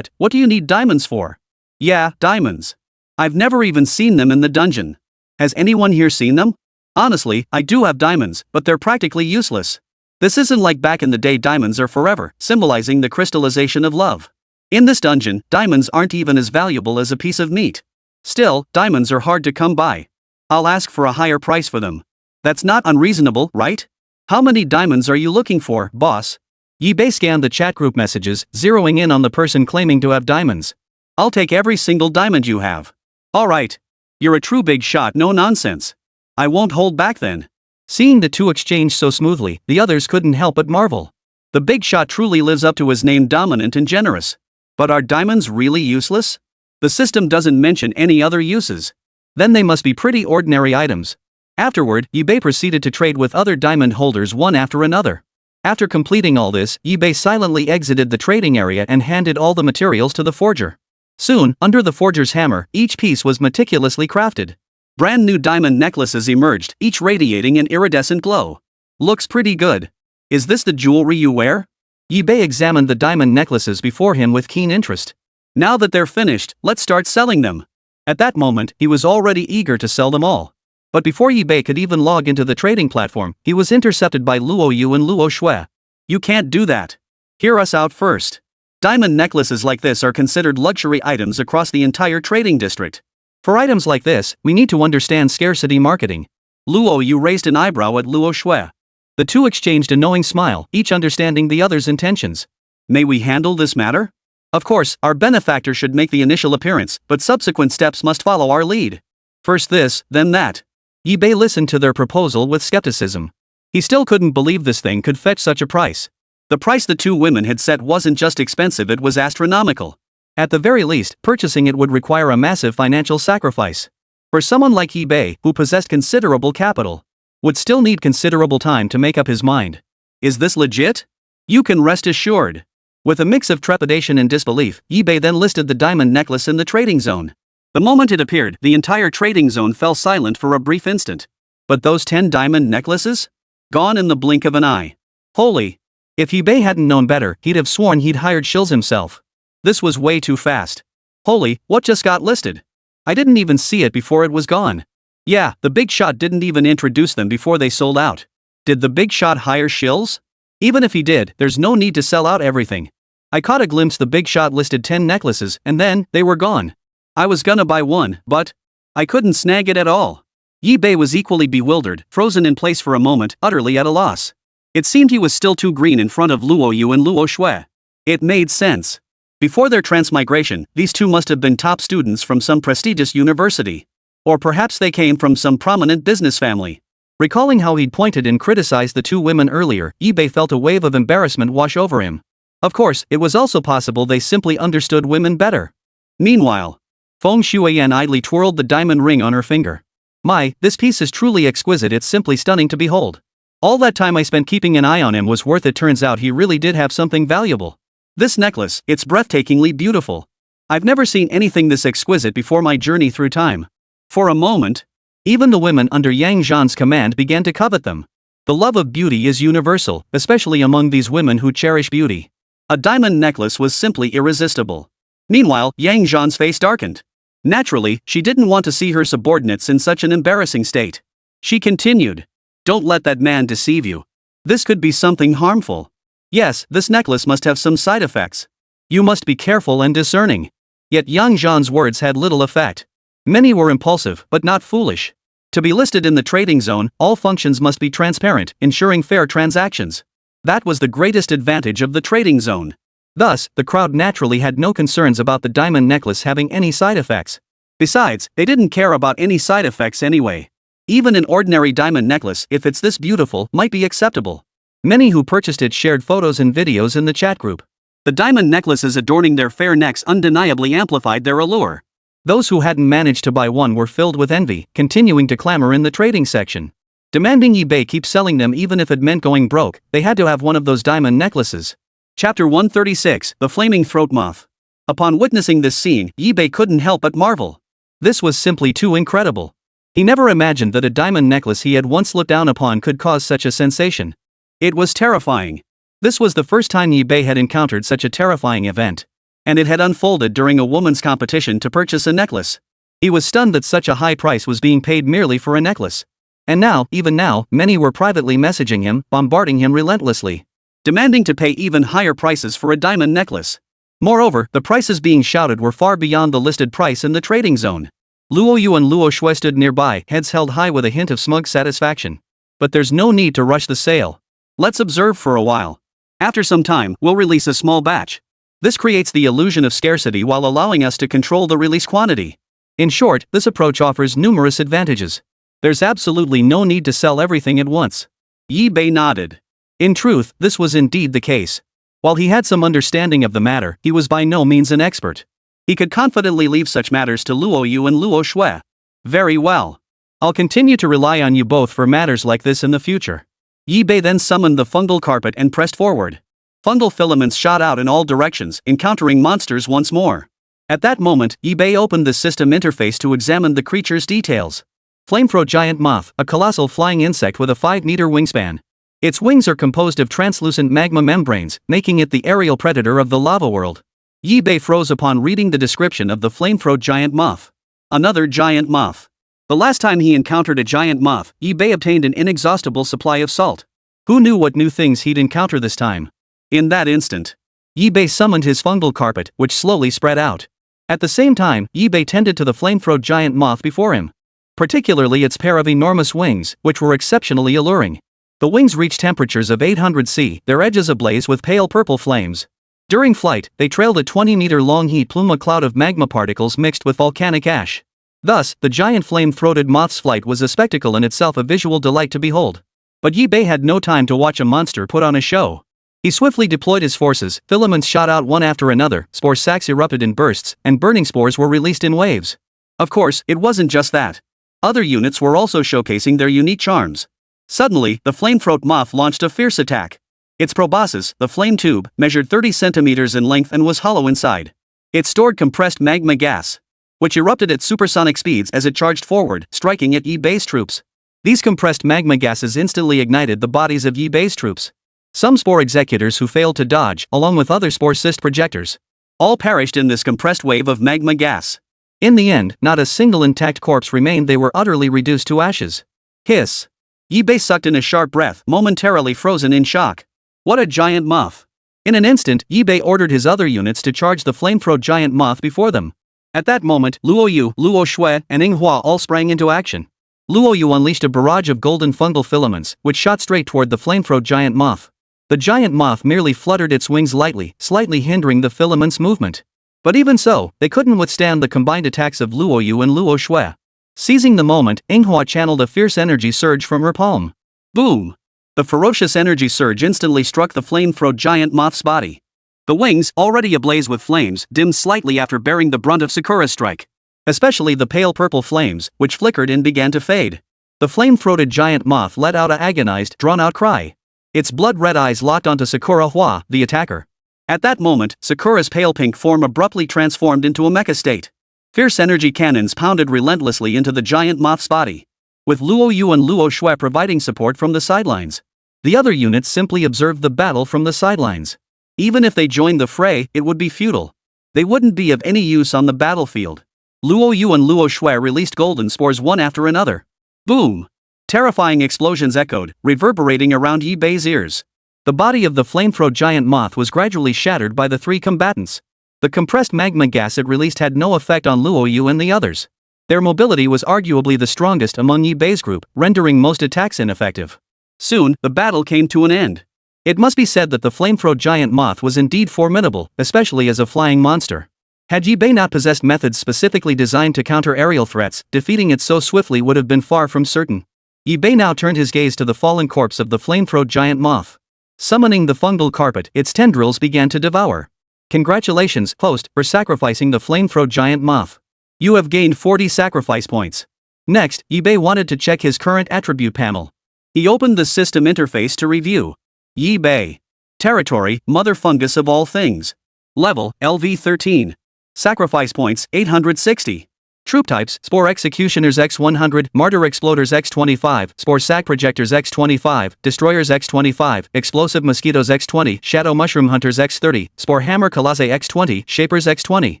what do you need diamonds for? Yeah, diamonds. I've never even seen them in the dungeon. Has anyone here seen them? Honestly, I do have diamonds, but they're practically useless. This isn't like back in the day. Diamonds are forever, symbolizing the crystallization of love. In this dungeon, diamonds aren't even as valuable as a piece of meat. Still, diamonds are hard to come by. I'll ask for a higher price for them. That's not unreasonable, right? How many diamonds are you looking for, boss? Yi Bei scanned the chat group messages, zeroing in on the person claiming to have diamonds. I'll take every single diamond you have. Alright. You're a true big shot, no nonsense. I won't hold back then. Seeing the two exchange so smoothly, the others couldn't help but marvel. The big shot truly lives up to his name, dominant and generous. But are diamonds really useless? The system doesn't mention any other uses. Then they must be pretty ordinary items. Afterward, Yi Bei proceeded to trade with other diamond holders one after another. After completing all this, Yi Bei silently exited the trading area and handed all the materials to the forger. Soon, under the forger's hammer, each piece was meticulously crafted. Brand new diamond necklaces emerged, each radiating an iridescent glow. Looks pretty good. Is this the jewelry you wear? Yi Bei examined the diamond necklaces before him with keen interest. Now that they're finished, let's start selling them. At that moment, he was already eager to sell them all. But before Yi Bei could even log into the trading platform, he was intercepted by Luo Yu and Luo Shui. You can't do that. Hear us out first. Diamond necklaces like this are considered luxury items across the entire trading district. For items like this, we need to understand scarcity marketing. Luo Yu raised an eyebrow at Luo Shui. The two exchanged a knowing smile, each understanding the other's intentions. May we handle this matter? Of course, our benefactor should make the initial appearance, but subsequent steps must follow our lead. First this, then that. Yi Bei listened to their proposal with skepticism. He still couldn't believe this thing could fetch such a price. The price the two women had set wasn't just expensive, it was astronomical. At the very least, purchasing it would require a massive financial sacrifice. For someone like Yi Bei, who possessed considerable capital, would still need considerable time to make up his mind. Is this legit? You can rest assured. With a mix of trepidation and disbelief, Yi Bei then listed the diamond necklace in the trading zone. The moment it appeared, the entire trading zone fell silent for a brief instant. But those 10 diamond necklaces? Gone in the blink of an eye. Holy! If Yi Bei hadn't known better, he'd have sworn he'd hired shills himself. This was way too fast. Holy, what just got listed? I didn't even see it before it was gone. Yeah, the big shot didn't even introduce them before they sold out. Did the big shot hire shills? Even if he did, there's no need to sell out everything. I caught a glimpse. The big shot listed 10 necklaces, and then, they were gone. I was gonna buy one, but I couldn't snag it at all. Yi Bei was equally bewildered, frozen in place for a moment, utterly at a loss. It seemed he was still too green in front of Luo Yu and Luo Shui. It made sense. Before their transmigration, these two must have been top students from some prestigious university. Or perhaps they came from some prominent business family. Recalling how he'd pointed and criticized the two women earlier, Yi Bei felt a wave of embarrassment wash over him. Of course, it was also possible they simply understood women better. Meanwhile, Feng Shuiyan idly twirled the diamond ring on her finger. My, this piece is truly exquisite, it's simply stunning to behold. All that time I spent keeping an eye on him was worth it. Turns out he really did have something valuable. This necklace, it's breathtakingly beautiful. I've never seen anything this exquisite before my journey through time. For a moment, even the women under Yang Zhan's command began to covet them. The love of beauty is universal, especially among these women who cherish beauty. A diamond necklace was simply irresistible. Meanwhile, Yang Zhan's face darkened. Naturally, she didn't want to see her subordinates in such an embarrassing state. She continued. Don't let that man deceive you. This could be something harmful. Yes, this necklace must have some side effects. You must be careful and discerning. Yet Yang Zhan's words had little effect. Many were impulsive, but not foolish. To be listed in the trading zone, all functions must be transparent, ensuring fair transactions. That was the greatest advantage of the trading zone. Thus, the crowd naturally had no concerns about the diamond necklace having any side effects. Besides, they didn't care about any side effects anyway. Even an ordinary diamond necklace, if it's this beautiful, might be acceptable. Many who purchased it shared photos and videos in the chat group. The diamond necklaces adorning their fair necks undeniably amplified their allure. Those who hadn't managed to buy one were filled with envy, continuing to clamor in the trading section. Demanding eBay keep selling them even if it meant going broke, they had to have one of those diamond necklaces. Chapter 136, The Flaming Throat Moth. Upon witnessing this scene, eBay couldn't help but marvel. This was simply too incredible. He never imagined that a diamond necklace he had once looked down upon could cause such a sensation. It was terrifying. This was the first time eBay had encountered such a terrifying event. And it had unfolded during a woman's competition to purchase a necklace. He was stunned that such a high price was being paid merely for a necklace. And now, even now, many were privately messaging him, bombarding him relentlessly, demanding to pay even higher prices for a diamond necklace. Moreover, the prices being shouted were far beyond the listed price in the trading zone. Luo Yu and Luo Shui stood nearby, heads held high with a hint of smug satisfaction. But there's no need to rush the sale. Let's observe for a while. After some time, we'll release a small batch. This creates the illusion of scarcity while allowing us to control the release quantity. In short, this approach offers numerous advantages. There's absolutely no need to sell everything at once. eBay nodded. In truth, this was indeed the case. While he had some understanding of the matter, he was by no means an expert. He could confidently leave such matters to Luo Yu and Luo Shui. Very well. I'll continue to rely on you both for matters like this in the future. eBay then summoned the fungal carpet and pressed forward. Fungal filaments shot out in all directions, encountering monsters once more. At that moment, eBay opened the system interface to examine the creature's details. Flamethroat giant moth, a colossal flying insect with a 5-meter wingspan. Its wings are composed of translucent magma membranes, making it the aerial predator of the lava world. eBay froze upon reading the description of the flamethroat giant moth. Another giant moth. The last time he encountered a giant moth, eBay obtained an inexhaustible supply of salt. Who knew what new things he'd encounter this time? In that instant, eBay summoned his fungal carpet, which slowly spread out. At the same time, eBay tended to the flamethroat giant moth before him. Particularly its pair of enormous wings, which were exceptionally alluring. The wings reached temperatures of 800 C, their edges ablaze with pale purple flames. During flight, they trailed a 20-meter-long heat plume, a cloud of magma particles mixed with volcanic ash. Thus, the giant flame-throated moth's flight was a spectacle in itself, a visual delight to behold. But eBay had no time to watch a monster put on a show. He swiftly deployed his forces, filaments shot out one after another, spore sacs erupted in bursts, and burning spores were released in waves. Of course, it wasn't just that. Other units were also showcasing their unique charms. Suddenly, the flamethroat moth launched a fierce attack. Its proboscis, the flame tube, measured 30 centimeters in length and was hollow inside. It stored compressed magma gas, which erupted at supersonic speeds as it charged forward, striking at eBay's troops. These compressed magma gases instantly ignited the bodies of eBay's troops. Some Spore Executors who failed to dodge, along with other Spore Cyst projectors, all perished in this compressed wave of magma gas. In the end, not a single intact corpse remained. They were utterly reduced to ashes. Hiss. eBay sucked in a sharp breath, momentarily frozen in shock. What a giant moth. In an instant, eBay ordered his other units to charge the flamethroat giant moth before them. At that moment, Luo Yu, Luo Shui, and Manhwa all sprang into action. Luo Yu unleashed a barrage of golden fungal filaments, which shot straight toward the flamethroat giant moth. The giant moth merely fluttered its wings lightly, slightly hindering the filaments' movement. But even so, they couldn't withstand the combined attacks of Luo Yu and Luo Shui. Seizing the moment, Manhwa channeled a fierce energy surge from her palm. Boom! The ferocious energy surge instantly struck the flamethroat giant moth's body. The wings, already ablaze with flames, dimmed slightly after bearing the brunt of Sakura's strike. Especially the pale purple flames, which flickered and began to fade. The flame-throated giant moth let out an agonized, drawn-out cry. Its blood-red eyes locked onto Sakura Hua, the attacker. At that moment, Sakura's pale pink form abruptly transformed into a mecha state. Fierce energy cannons pounded relentlessly into the giant moth's body. with Luo Yu and Luo Shui providing support from the sidelines. The other units simply observed the battle from the sidelines. Even if they joined the fray, it would be futile. They wouldn't be of any use on the battlefield. Luo Yu and Luo Shui released golden spores one after another. Boom! Terrifying explosions echoed, reverberating around Yi Bei's ears. The body of the flamethrower giant moth was gradually shattered by the three combatants. The compressed magma gas it released had no effect on Luo Yu and the others. Their mobility was arguably the strongest among Yi Bei's group, rendering most attacks ineffective. Soon, the battle came to an end. It must be said that the flamethrower giant moth was indeed formidable, especially as a flying monster. Had Yi Bei not possessed methods specifically designed to counter aerial threats, defeating it so swiftly would have been far from certain. Yi Bei now turned his gaze to the fallen corpse of the flamethrower giant moth. Summoning the fungal carpet, its tendrils began to devour. Congratulations, host, for sacrificing the flamethrower giant moth. You have gained 40 sacrifice points. Next, Yi Bei wanted to check his current attribute panel. He opened the system interface to review. Yi Bei. Territory, Mother Fungus of all things. Level, LV13. Sacrifice points, 860. Troop types, Spore Executioners X100, Martyr Exploders X25, Spore Sac Projectors X25, Destroyers X25, Explosive Mosquitoes X20, Shadow Mushroom Hunters X30, Spore Hammer Colossi X20, Shapers X20.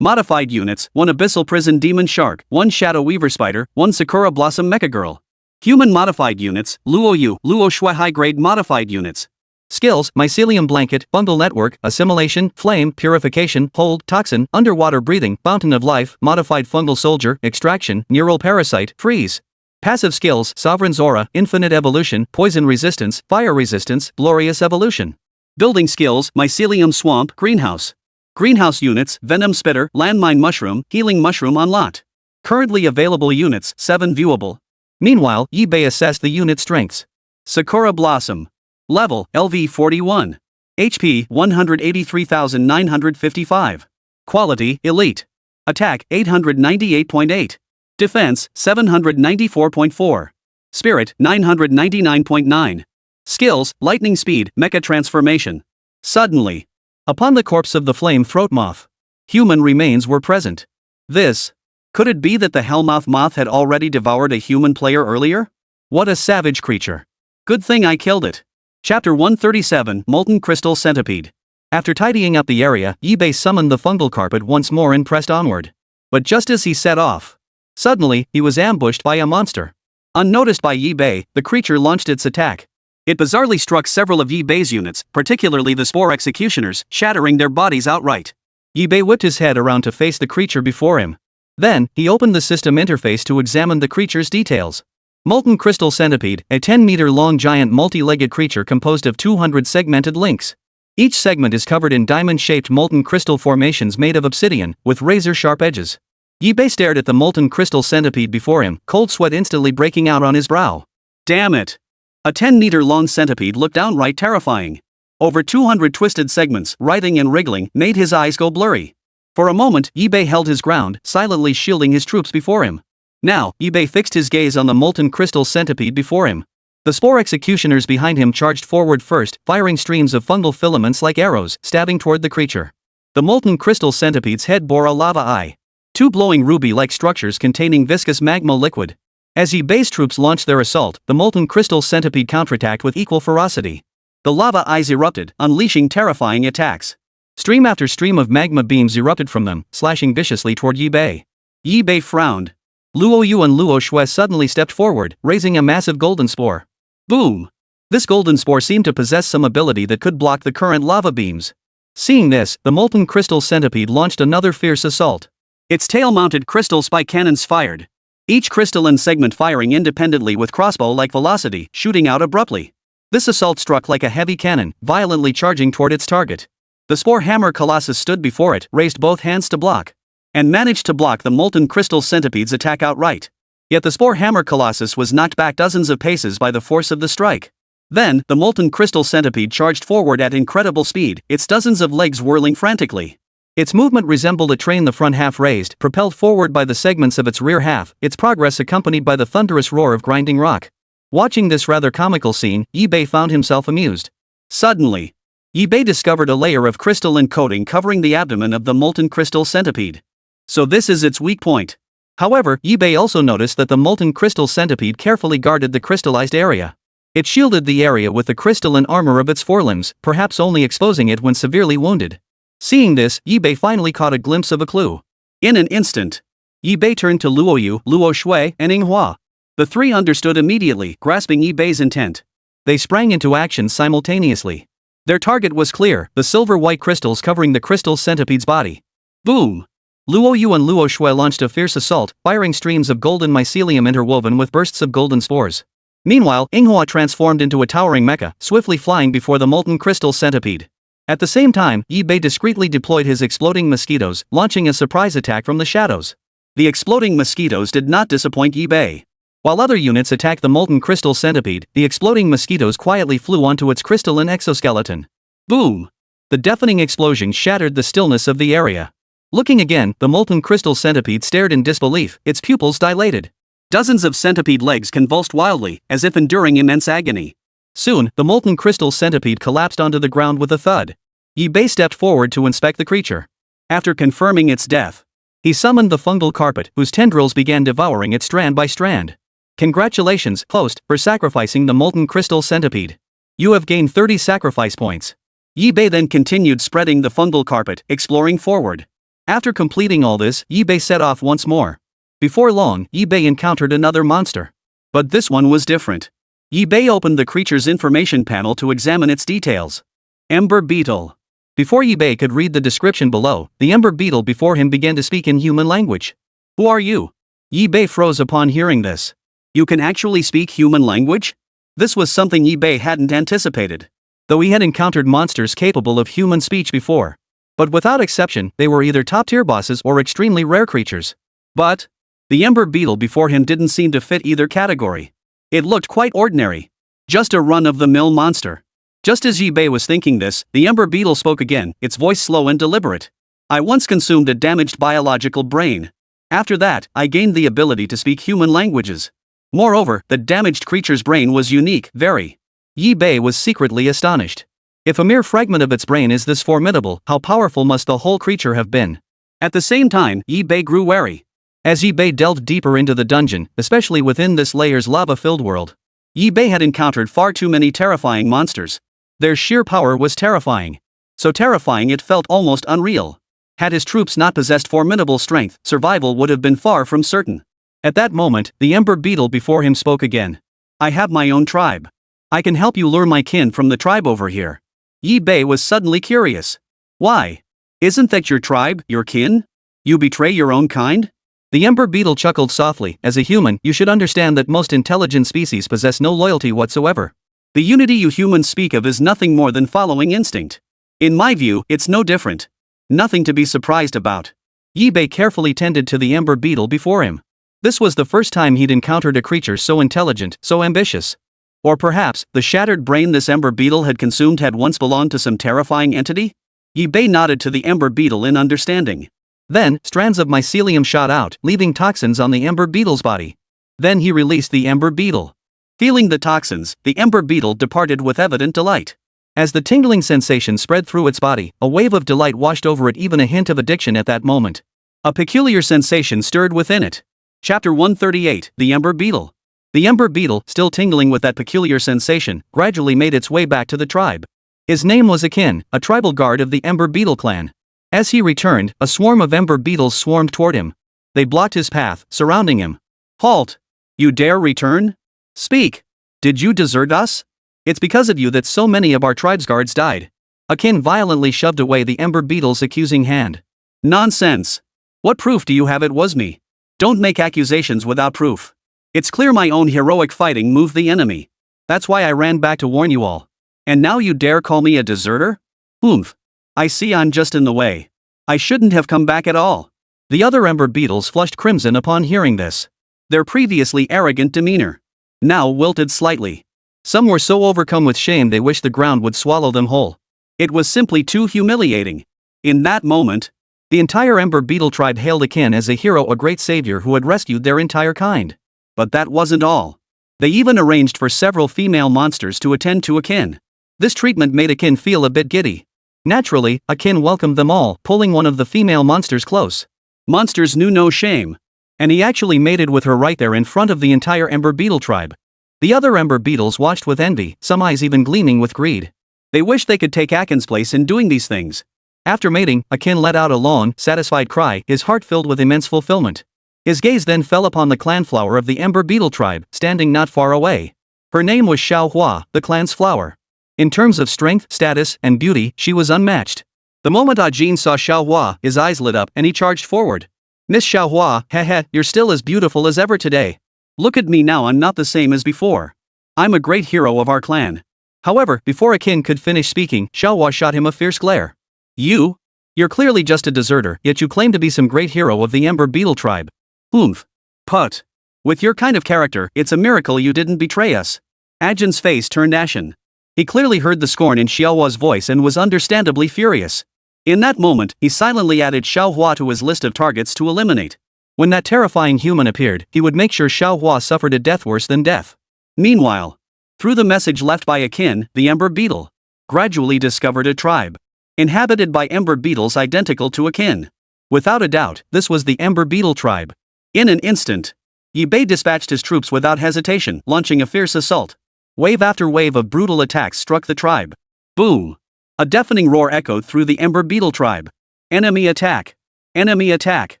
Modified units, 1 Abyssal Prison Demon Shark, 1 Shadow Weaver Spider, 1 Sakura Blossom Mecha Girl. Human modified units, Luo Yu, Luo Shui high-grade modified units. Skills, Mycelium Blanket, Fungal Network, Assimilation, Flame, Purification, Hold, Toxin, Underwater Breathing, Fountain of Life, Modified Fungal Soldier, Extraction, Neural Parasite, Freeze. Passive skills, Sovereign's Aura, Infinite Evolution, Poison Resistance, Fire Resistance, Glorious Evolution. Building skills, Mycelium Swamp, Greenhouse. Greenhouse units, Venom Spitter, Landmine Mushroom, Healing Mushroom on lot. Currently available units, 7 viewable. Meanwhile, Yi Bei assessed the unit strengths. Sakura Blossom. Level, LV41. HP, 183,955. Quality, Elite. Attack, 898.8. Defense, 794.4. Spirit, 999.9. Skills, Lightning Speed, Mecha Transformation. Suddenly. Upon the corpse of the flame throat moth, human remains were present. Could it be that the Hellmouth moth had already devoured a human player earlier? What a savage creature. Good thing I killed it. Chapter 137, Molten Crystal Centipede. After tidying up the area, Yi Bei summoned the fungal carpet once more and pressed onward. But just as he set off, suddenly, he was ambushed by a monster. Unnoticed by Yi Bei, the creature launched its attack. It bizarrely struck several of Yi Bei's units, particularly the Spore Executioners, shattering their bodies outright. Yi Bei whipped his head around to face the creature before him. Then, he opened the system interface to examine the creature's details. Molten Crystal Centipede, a 10-meter-long giant multi-legged creature composed of 200 segmented links. Each segment is covered in diamond-shaped molten crystal formations made of obsidian, with razor-sharp edges. Yi Bei stared at the molten crystal centipede before him, cold sweat instantly breaking out on his brow. Damn it! A 10-meter-long centipede looked downright terrifying. Over 200 twisted segments, writhing and wriggling, made his eyes go blurry. For a moment, Yi Bei held his ground, silently shielding his troops before him. Now, Yi Bei fixed his gaze on the molten crystal centipede before him. The Spore Executioners behind him charged forward first, firing streams of fungal filaments like arrows, stabbing toward the creature. The molten crystal centipede's head bore a lava eye. 2 glowing ruby-like structures containing viscous magma liquid. As Yi Bei's troops launched their assault, the molten crystal centipede counterattacked with equal ferocity. The lava eyes erupted, unleashing terrifying attacks. Stream after stream of magma beams erupted from them, slashing viciously toward Yi Bei. Yi Bei frowned. Luo Yu and Luo Shui suddenly stepped forward, raising a massive golden spore. Boom! This golden spore seemed to possess some ability that could block the current lava beams. Seeing this, the molten crystal centipede launched another fierce assault. Its tail-mounted crystal spike cannons fired. Each crystalline segment firing independently with crossbow-like velocity, shooting out abruptly. This assault struck like a heavy cannon, violently charging toward its target. The Spore Hammer Colossus stood before it, raised both hands to block, and managed to block the molten crystal centipede's attack outright. Yet the Spore Hammer Colossus was knocked back dozens of paces by the force of the strike. Then, the molten crystal centipede charged forward at incredible speed, its dozens of legs whirling frantically. Its movement resembled a train, the front half raised, propelled forward by the segments of its rear half, its progress accompanied by the thunderous roar of grinding rock. Watching this rather comical scene, Yi Bei found himself amused. Suddenly, Yi Bei discovered a layer of crystalline coating covering the abdomen of the molten crystal centipede. So this is its weak point. However, Yibei also noticed that the molten crystal centipede carefully guarded the crystallized area. It shielded the area with the crystalline armor of its forelimbs, perhaps only exposing it when severely wounded. Seeing this, Yibei finally caught a glimpse of a clue. In an instant, Yibei turned to Luoyu, Luo Shui, and Inghua. The three understood immediately, grasping Yibei's intent. They sprang into action simultaneously. Their target was clear, the silver-white crystals covering the crystal centipede's body. Boom! Luoyu and Luo Shui launched a fierce assault, firing streams of golden mycelium interwoven with bursts of golden spores. Meanwhile, Inghua transformed into a towering mecha, swiftly flying before the molten crystal centipede. At the same time, Yibei discreetly deployed his exploding mosquitoes, launching a surprise attack from the shadows. The exploding mosquitoes did not disappoint Yibei. While other units attacked the molten crystal centipede, the exploding mosquitoes quietly flew onto its crystalline exoskeleton. Boom! The deafening explosion shattered the stillness of the area. Looking again, the molten crystal centipede stared in disbelief, its pupils dilated. Dozens of centipede legs convulsed wildly, as if enduring immense agony. Soon, the molten crystal centipede collapsed onto the ground with a thud. Yibei stepped forward to inspect the creature. After confirming its death, he summoned the fungal carpet, whose tendrils began devouring it strand by strand. Congratulations, host, for sacrificing the molten crystal centipede. You have gained 30 sacrifice points. Yibei then continued spreading the fungal carpet, exploring forward. After completing all this, Yibei set off once more. Before long, Yibei encountered another monster. But this one was different. Yibei opened the creature's information panel to examine its details. Ember Beetle. Before Yibei could read the description below, the Ember Beetle before him began to speak in human language. Who are you? Yibei froze upon hearing this. You can actually speak human language? This was something Yibei hadn't anticipated. Though he had encountered monsters capable of human speech before. But without exception, they were either top-tier bosses or extremely rare creatures. But the Ember Beetle before him didn't seem to fit either category. It looked quite ordinary. Just a run-of-the-mill monster. Just as Yibei was thinking this, the Ember Beetle spoke again, its voice slow and deliberate. I once consumed a damaged biological brain. After that, I gained the ability to speak human languages. Moreover, the damaged creature's brain was unique, very. Yibei was secretly astonished. If a mere fragment of its brain is this formidable, how powerful must the whole creature have been? At the same time, Yibei grew wary. As Yibei delved deeper into the dungeon, especially within this layer's lava-filled world, Yibei had encountered far too many terrifying monsters. Their sheer power was terrifying. So terrifying it felt almost unreal. Had his troops not possessed formidable strength, survival would have been far from certain. At that moment, the Ember Beetle before him spoke again. I have my own tribe. I can help you lure my kin from the tribe over here. Yibei was suddenly curious. Why? Isn't that your tribe, your kin? You betray your own kind? The Ember Beetle chuckled softly. As a human, you should understand that most intelligent species possess no loyalty whatsoever. The unity you humans speak of is nothing more than following instinct. In my view, it's no different. Nothing to be surprised about. Yibei carefully tended to the Ember Beetle before him. This was the first time he'd encountered a creature so intelligent, so ambitious. Or perhaps, the shattered brain this Ember Beetle had consumed had once belonged to some terrifying entity? Yibei nodded to the Ember Beetle in understanding. Then, strands of mycelium shot out, leaving toxins on the Ember Beetle's body. Then he released the Ember Beetle. Feeling the toxins, the Ember Beetle departed with evident delight. As the tingling sensation spread through its body, a wave of delight washed over it, even a hint of addiction at that moment. A peculiar sensation stirred within it. Chapter 138, The Ember Beetle. The Ember Beetle, still tingling with that peculiar sensation, gradually made its way back to the tribe. His name was Akin, a tribal guard of the Ember Beetle clan. As he returned, a swarm of Ember Beetles swarmed toward him. They blocked his path, surrounding him. Halt! You dare return? Speak! Did you desert us? It's because of you that so many of our tribe's guards died. Akin violently shoved away the Ember Beetle's accusing hand. Nonsense! What proof do you have it was me? Don't make accusations without proof. It's clear my own heroic fighting moved the enemy. That's why I ran back to warn you all. And now you dare call me a deserter? Oomph. I see I'm just in the way. I shouldn't have come back at all. The other Ember Beetles flushed crimson upon hearing this. Their previously arrogant demeanor now wilted slightly. Some were so overcome with shame they wished the ground would swallow them whole. It was simply too humiliating. In that moment, the entire Ember Beetle tribe hailed Akin as a hero, a great savior who had rescued their entire kind. But that wasn't all. They even arranged for several female monsters to attend to Akin. This treatment made Akin feel a bit giddy. Naturally, Akin welcomed them all, pulling one of the female monsters close. Monsters knew no shame. And he actually mated with her right there in front of the entire Ember Beetle tribe. The other Ember Beetles watched with envy, some eyes even gleaming with greed. They wished they could take Akin's place in doing these things. After mating, Akin let out a long, satisfied cry, his heart filled with immense fulfillment. His gaze then fell upon the clan flower of the Ember Beetle tribe, standing not far away. Her name was Xiao Hua, the clan's flower. In terms of strength, status, and beauty, she was unmatched. The moment Ajin saw Xiao Hua, his eyes lit up and he charged forward. Miss Xiao Hua, heh, you're still as beautiful as ever today. Look at me now, I'm not the same as before. I'm a great hero of our clan. However, before Akin could finish speaking, Xiao Hua shot him a fierce glare. You're clearly just a deserter, yet you claim to be some great hero of the Ember Beetle tribe. Oomph. Put. With your kind of character, it's a miracle you didn't betray us. Ajin's face turned ashen. He clearly heard the scorn in Xiao Hua's voice and was understandably furious. In that moment, he silently added Xiao Hua to his list of targets to eliminate. When that terrifying human appeared, he would make sure Xiao Hua suffered a death worse than death. Meanwhile, through the message left by Akin, the Ember Beetle gradually discovered a tribe inhabited by Ember Beetles identical to Akin. Without a doubt, this was the Ember Beetle tribe. In an instant, Yibei dispatched his troops without hesitation, launching a fierce assault. Wave after wave of brutal attacks struck the tribe. Boom! A deafening roar echoed through the Ember Beetle tribe. Enemy attack! Enemy attack!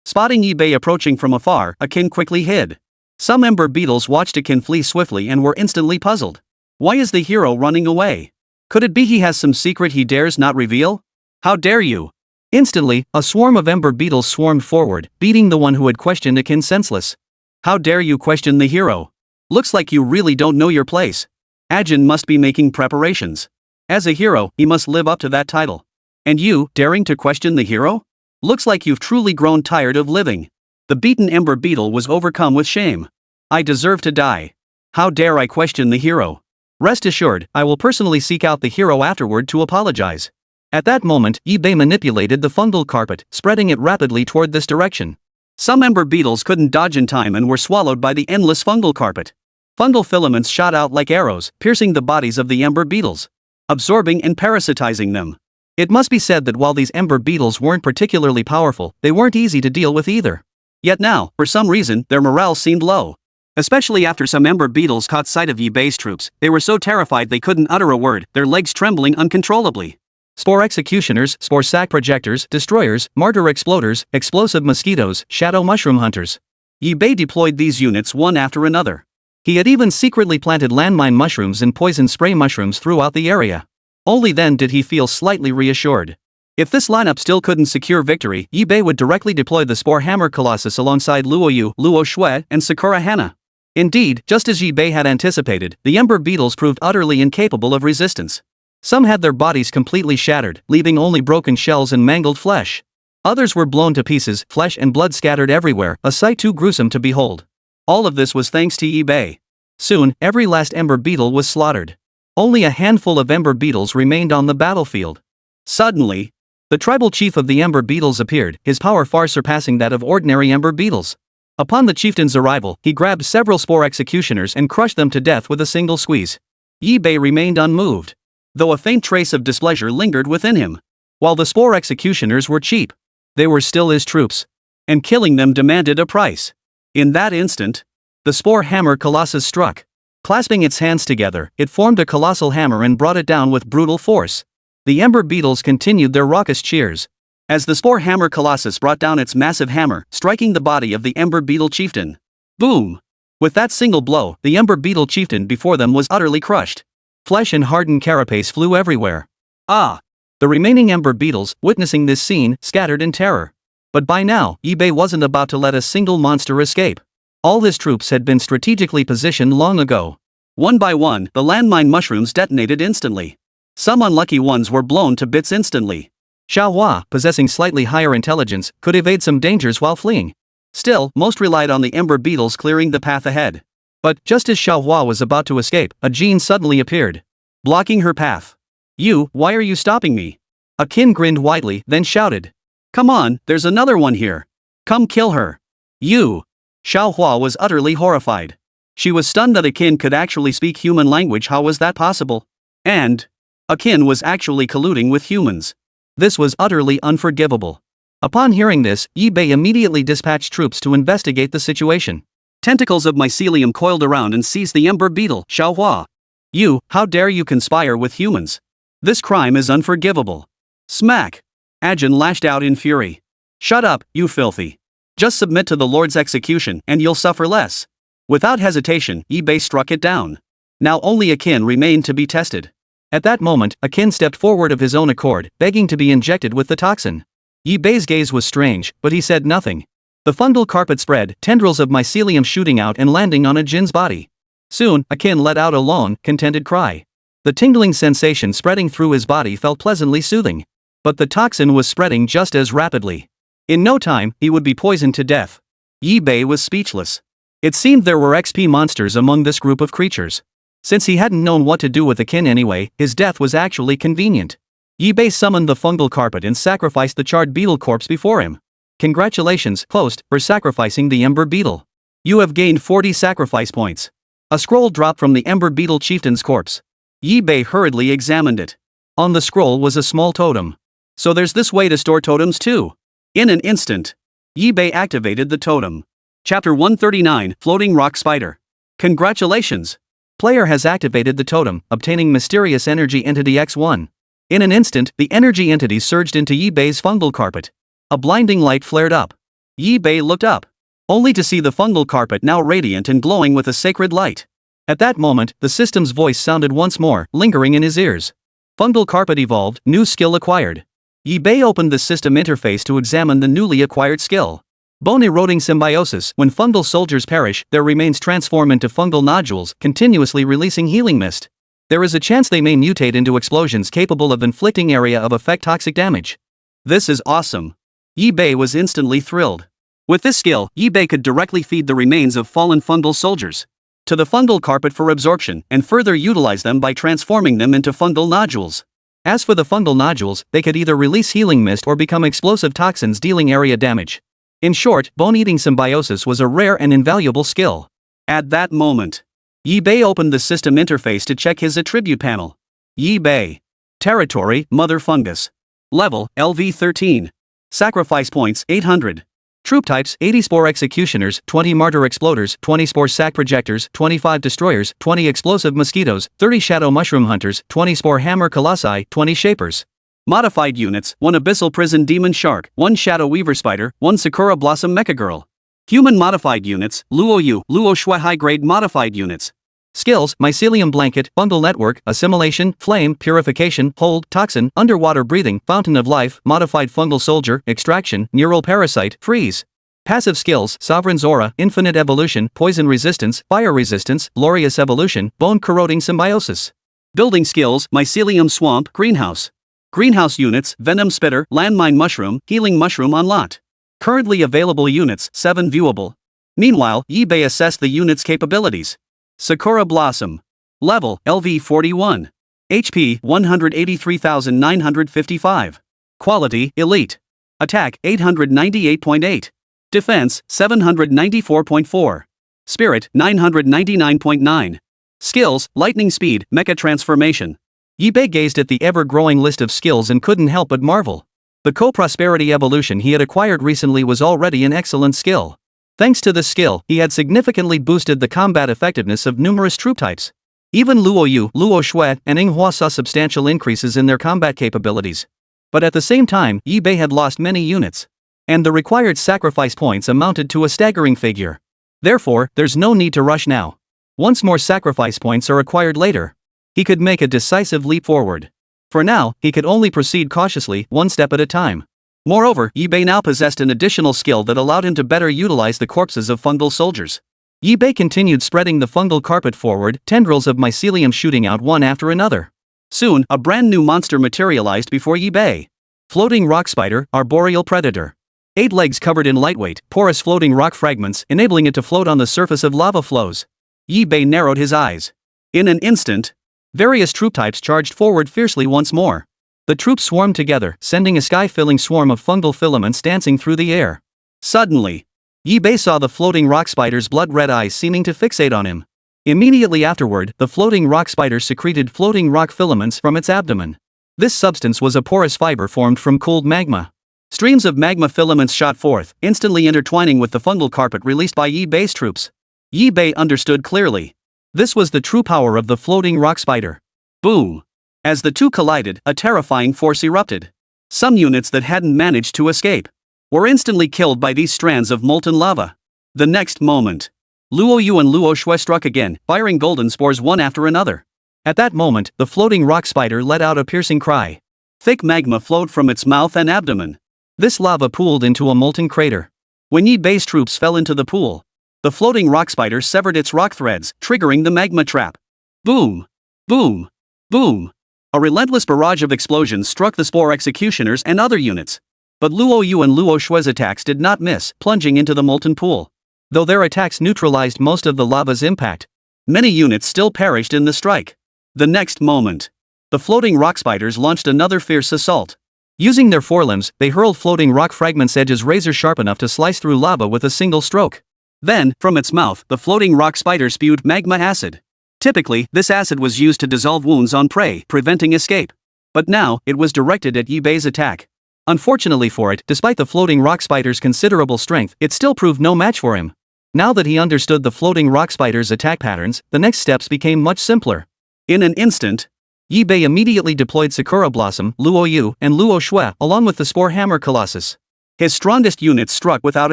Spotting Yibei approaching from afar, Akin quickly hid. Some Ember Beetles watched Akin flee swiftly and were instantly puzzled. Why is the hero running away? Could it be he has some secret he dares not reveal? How dare you! Instantly, a swarm of Ember Beetles swarmed forward, beating the one who had questioned Akin senseless. How dare you question the hero? Looks like you really don't know your place. Ajin must be making preparations. As a hero, he must live up to that title. And you, daring to question the hero? Looks like you've truly grown tired of living. The beaten Ember Beetle was overcome with shame. I deserve to die. How dare I question the hero? Rest assured, I will personally seek out the hero afterward to apologize. At that moment, Yibei manipulated the fungal carpet, spreading it rapidly toward this direction. Some Ember Beetles couldn't dodge in time and were swallowed by the endless fungal carpet. Fungal filaments shot out like arrows, piercing the bodies of the Ember Beetles, absorbing and parasitizing them. It must be said that while these Ember Beetles weren't particularly powerful, they weren't easy to deal with either. Yet now, for some reason, their morale seemed low. Especially after some Ember Beetles caught sight of Yibei's troops, they were so terrified they couldn't utter a word, their legs trembling uncontrollably. Spore Executioners, Spore Sac Projectors, Destroyers, Martyr Exploders, Explosive Mosquitoes, Shadow Mushroom Hunters. Yibei deployed these units one after another. He had even secretly planted landmine mushrooms and poison spray mushrooms throughout the area. Only then did he feel slightly reassured. If this lineup still couldn't secure victory, Yibei would directly deploy the Spore Hammer Colossus alongside Luoyu, Luo Shui, and Sakura Hana. Indeed, just as Yibei had anticipated, the Ember Beetles proved utterly incapable of resistance. Some had their bodies completely shattered, leaving only broken shells and mangled flesh. Others were blown to pieces, flesh and blood scattered everywhere, a sight too gruesome to behold. All of this was thanks to Yibei. Soon, every last Ember Beetle was slaughtered. Only a handful of Ember Beetles remained on the battlefield. Suddenly, the tribal chief of the Ember Beetles appeared, his power far surpassing that of ordinary Ember Beetles. Upon the chieftain's arrival, he grabbed several Spore Executioners and crushed them to death with a single squeeze. Yibei remained unmoved, though a faint trace of displeasure lingered within him. While the Spore Executioners were cheap, they were still his troops, and killing them demanded a price. In that instant, the Spore Hammer Colossus struck. Clasping its hands together, it formed a colossal hammer and brought it down with brutal force. The Ember Beetles continued their raucous cheers as the Spore Hammer Colossus brought down its massive hammer, striking the body of the Ember Beetle chieftain. Boom! With that single blow, the Ember Beetle chieftain before them was utterly crushed. Flesh and hardened carapace flew everywhere. The remaining Ember Beetles, witnessing this scene, scattered in terror. But by now, Yibei wasn't about to let a single monster escape. All his troops had been strategically positioned long ago. One by one, the landmine mushrooms detonated instantly. Some unlucky ones were blown to bits instantly. Xiao Hua, possessing slightly higher intelligence, could evade some dangers while fleeing. Still, most relied on the Ember Beetles clearing the path ahead. But, just as Xiao Hua was about to escape, a Jin suddenly appeared, blocking her path. Why are you stopping me? Akin grinned widely, then shouted. Come on, there's another one here. Come kill her. Xiao Hua was utterly horrified. She was stunned that Akin could actually speak human language. How was that possible? And Akin was actually colluding with humans. This was utterly unforgivable. Upon hearing this, Yibei immediately dispatched troops to investigate the situation. Tentacles of mycelium coiled around and seized the ember beetle, Xiaohua. You, how dare you conspire with humans? This crime is unforgivable. Smack! Ajin lashed out in fury. Shut up, you filthy. Just submit to the Lord's execution and you'll suffer less. Without hesitation, Yibei struck it down. Now only Akin remained to be tested. At that moment, Akin stepped forward of his own accord, begging to be injected with the toxin. Yibei's gaze was strange, but he said nothing. The fungal carpet spread, tendrils of mycelium shooting out and landing on Ajin's body. Soon, Akin let out a long, contented cry. The tingling sensation spreading through his body felt pleasantly soothing. But the toxin was spreading just as rapidly. In no time, he would be poisoned to death. Yibei was speechless. It seemed there were XP monsters among this group of creatures. Since he hadn't known what to do with Akin anyway, his death was actually convenient. Yibei summoned the fungal carpet and sacrificed the charred beetle corpse before him. Congratulations, host, for sacrificing the ember beetle. You have gained 40 sacrifice points. A scroll dropped from the ember beetle chieftain's corpse. Yibei hurriedly examined it. On the scroll was a small totem. So there's this way to store totems too. In an instant, Yibei activated the totem. Chapter 139, Floating Rock Spider. Congratulations! Player has activated the totem, obtaining Mysterious Energy Entity X1. In an instant, the energy entity surged into Yibei's fungal carpet. A blinding light flared up. Yibei looked up, only to see the fungal carpet now radiant and glowing with a sacred light. At that moment, the system's voice sounded once more, lingering in his ears. Fungal carpet evolved, new skill acquired. Yibei opened the system interface to examine the newly acquired skill. Bone-eroding symbiosis. When fungal soldiers perish, their remains transform into fungal nodules, continuously releasing healing mist. There is a chance they may mutate into explosions capable of inflicting area of effect toxic damage. This is awesome. Yibei was instantly thrilled. With this skill, Yibei could directly feed the remains of fallen fungal soldiers to the fungal carpet for absorption and further utilize them by transforming them into fungal nodules. As for the fungal nodules, they could either release healing mist or become explosive toxins dealing area damage. In short, bone-eating symbiosis was a rare and invaluable skill. At that moment, Yibei opened the system interface to check his attribute panel. Yibei. Territory, Mother Fungus. Level, LV13. Sacrifice points, 800. Troop types, 80 Spore Executioners, 20 Martyr Exploders, 20 Spore Sac Projectors, 25 Destroyers, 20 Explosive Mosquitoes, 30 Shadow Mushroom Hunters, 20 Spore Hammer Colossi, 20 Shapers. Modified units, 1 Abyssal Prison Demon Shark, 1 Shadow Weaver Spider, 1 Sakura Blossom Mecha Girl. Human modified units, Luo Yu, Luo Shui high-grade modified units. Skills, Mycelium Blanket, Fungal Network, Assimilation, Flame, Purification, Hold, Toxin, Underwater Breathing, Fountain of Life, Modified Fungal Soldier, Extraction, Neural Parasite, Freeze. Passive skills, Sovereign's Aura, Infinite Evolution, Poison Resistance, Fire Resistance, Glorious Evolution, Bone Corroding Symbiosis. Building skills, Mycelium Swamp, Greenhouse. Greenhouse units, Venom Spitter, Landmine Mushroom, Healing Mushroom unlocked. Currently available units, 7 viewable. Meanwhile, Yibei assessed the unit's capabilities. Sakura Blossom. Level, LV41. HP, 183,955. Quality, Elite. Attack, 898.8. Defense, 794.4. Spirit, 999.9. Skills, Lightning Speed, Mecha Transformation. Yibei gazed at the ever-growing list of skills and couldn't help but marvel. The Co-Prosperity evolution he had acquired recently was already an excellent skill. Thanks to this skill, he had significantly boosted the combat effectiveness of numerous troop types. Even Luo Yu, Luo Shui, and Yinghua saw substantial increases in their combat capabilities. But at the same time, Yibei had lost many units. And the required sacrifice points amounted to a staggering figure. Therefore, there's no need to rush now. Once more sacrifice points are acquired later, he could make a decisive leap forward. For now, he could only proceed cautiously, one step at a time. Moreover, Yibei now possessed an additional skill that allowed him to better utilize the corpses of fungal soldiers. Yibei continued spreading the fungal carpet forward, tendrils of mycelium shooting out one after another. Soon, a brand new monster materialized before Yibei. Floating Rock Spider, Arboreal Predator. 8 legs covered in lightweight, porous floating rock fragments, enabling it to float on the surface of lava flows. Yibei narrowed his eyes. In an instant, various troop types charged forward fiercely once more. The troops swarmed together, sending a sky-filling swarm of fungal filaments dancing through the air. Suddenly, Yibei saw the floating rock spider's blood-red eyes seeming to fixate on him. Immediately afterward, the floating rock spider secreted floating rock filaments from its abdomen. This substance was a porous fiber formed from cooled magma. Streams of magma filaments shot forth, instantly intertwining with the fungal carpet released by Yi Bei's troops. Yi Bei understood clearly. This was the true power of the floating rock spider. Boom! As the two collided, a terrifying force erupted. Some units that hadn't managed to escape were instantly killed by these strands of molten lava. The next moment, Luo Yu and Luo Shui struck again, firing golden spores one after another. At that moment, the floating rock spider let out a piercing cry. Thick magma flowed from its mouth and abdomen. This lava pooled into a molten crater. When Yi Bei's troops fell into the pool, the floating rock spider severed its rock threads, triggering the magma trap. Boom! Boom! Boom! A relentless barrage of explosions struck the Spore Executioners and other units. But Luo Yu and Luo Shui's attacks did not miss, plunging into the molten pool. Though their attacks neutralized most of the lava's impact, many units still perished in the strike. The next moment, the floating rock spiders launched another fierce assault. Using their forelimbs, they hurled floating rock fragments edges razor sharp enough to slice through lava with a single stroke. Then, from its mouth, the floating rock spider spewed magma acid. Typically, this acid was used to dissolve wounds on prey, preventing escape. But now, it was directed at Yi Bei's attack. Unfortunately for it, despite the floating rock spider's considerable strength, it still proved no match for him. Now that he understood the floating rock spider's attack patterns, the next steps became much simpler. In an instant, Yi Bei immediately deployed Sakura Blossom, Luo Yu, and Luo Shui, along with the Spore Hammer Colossus. His strongest units struck without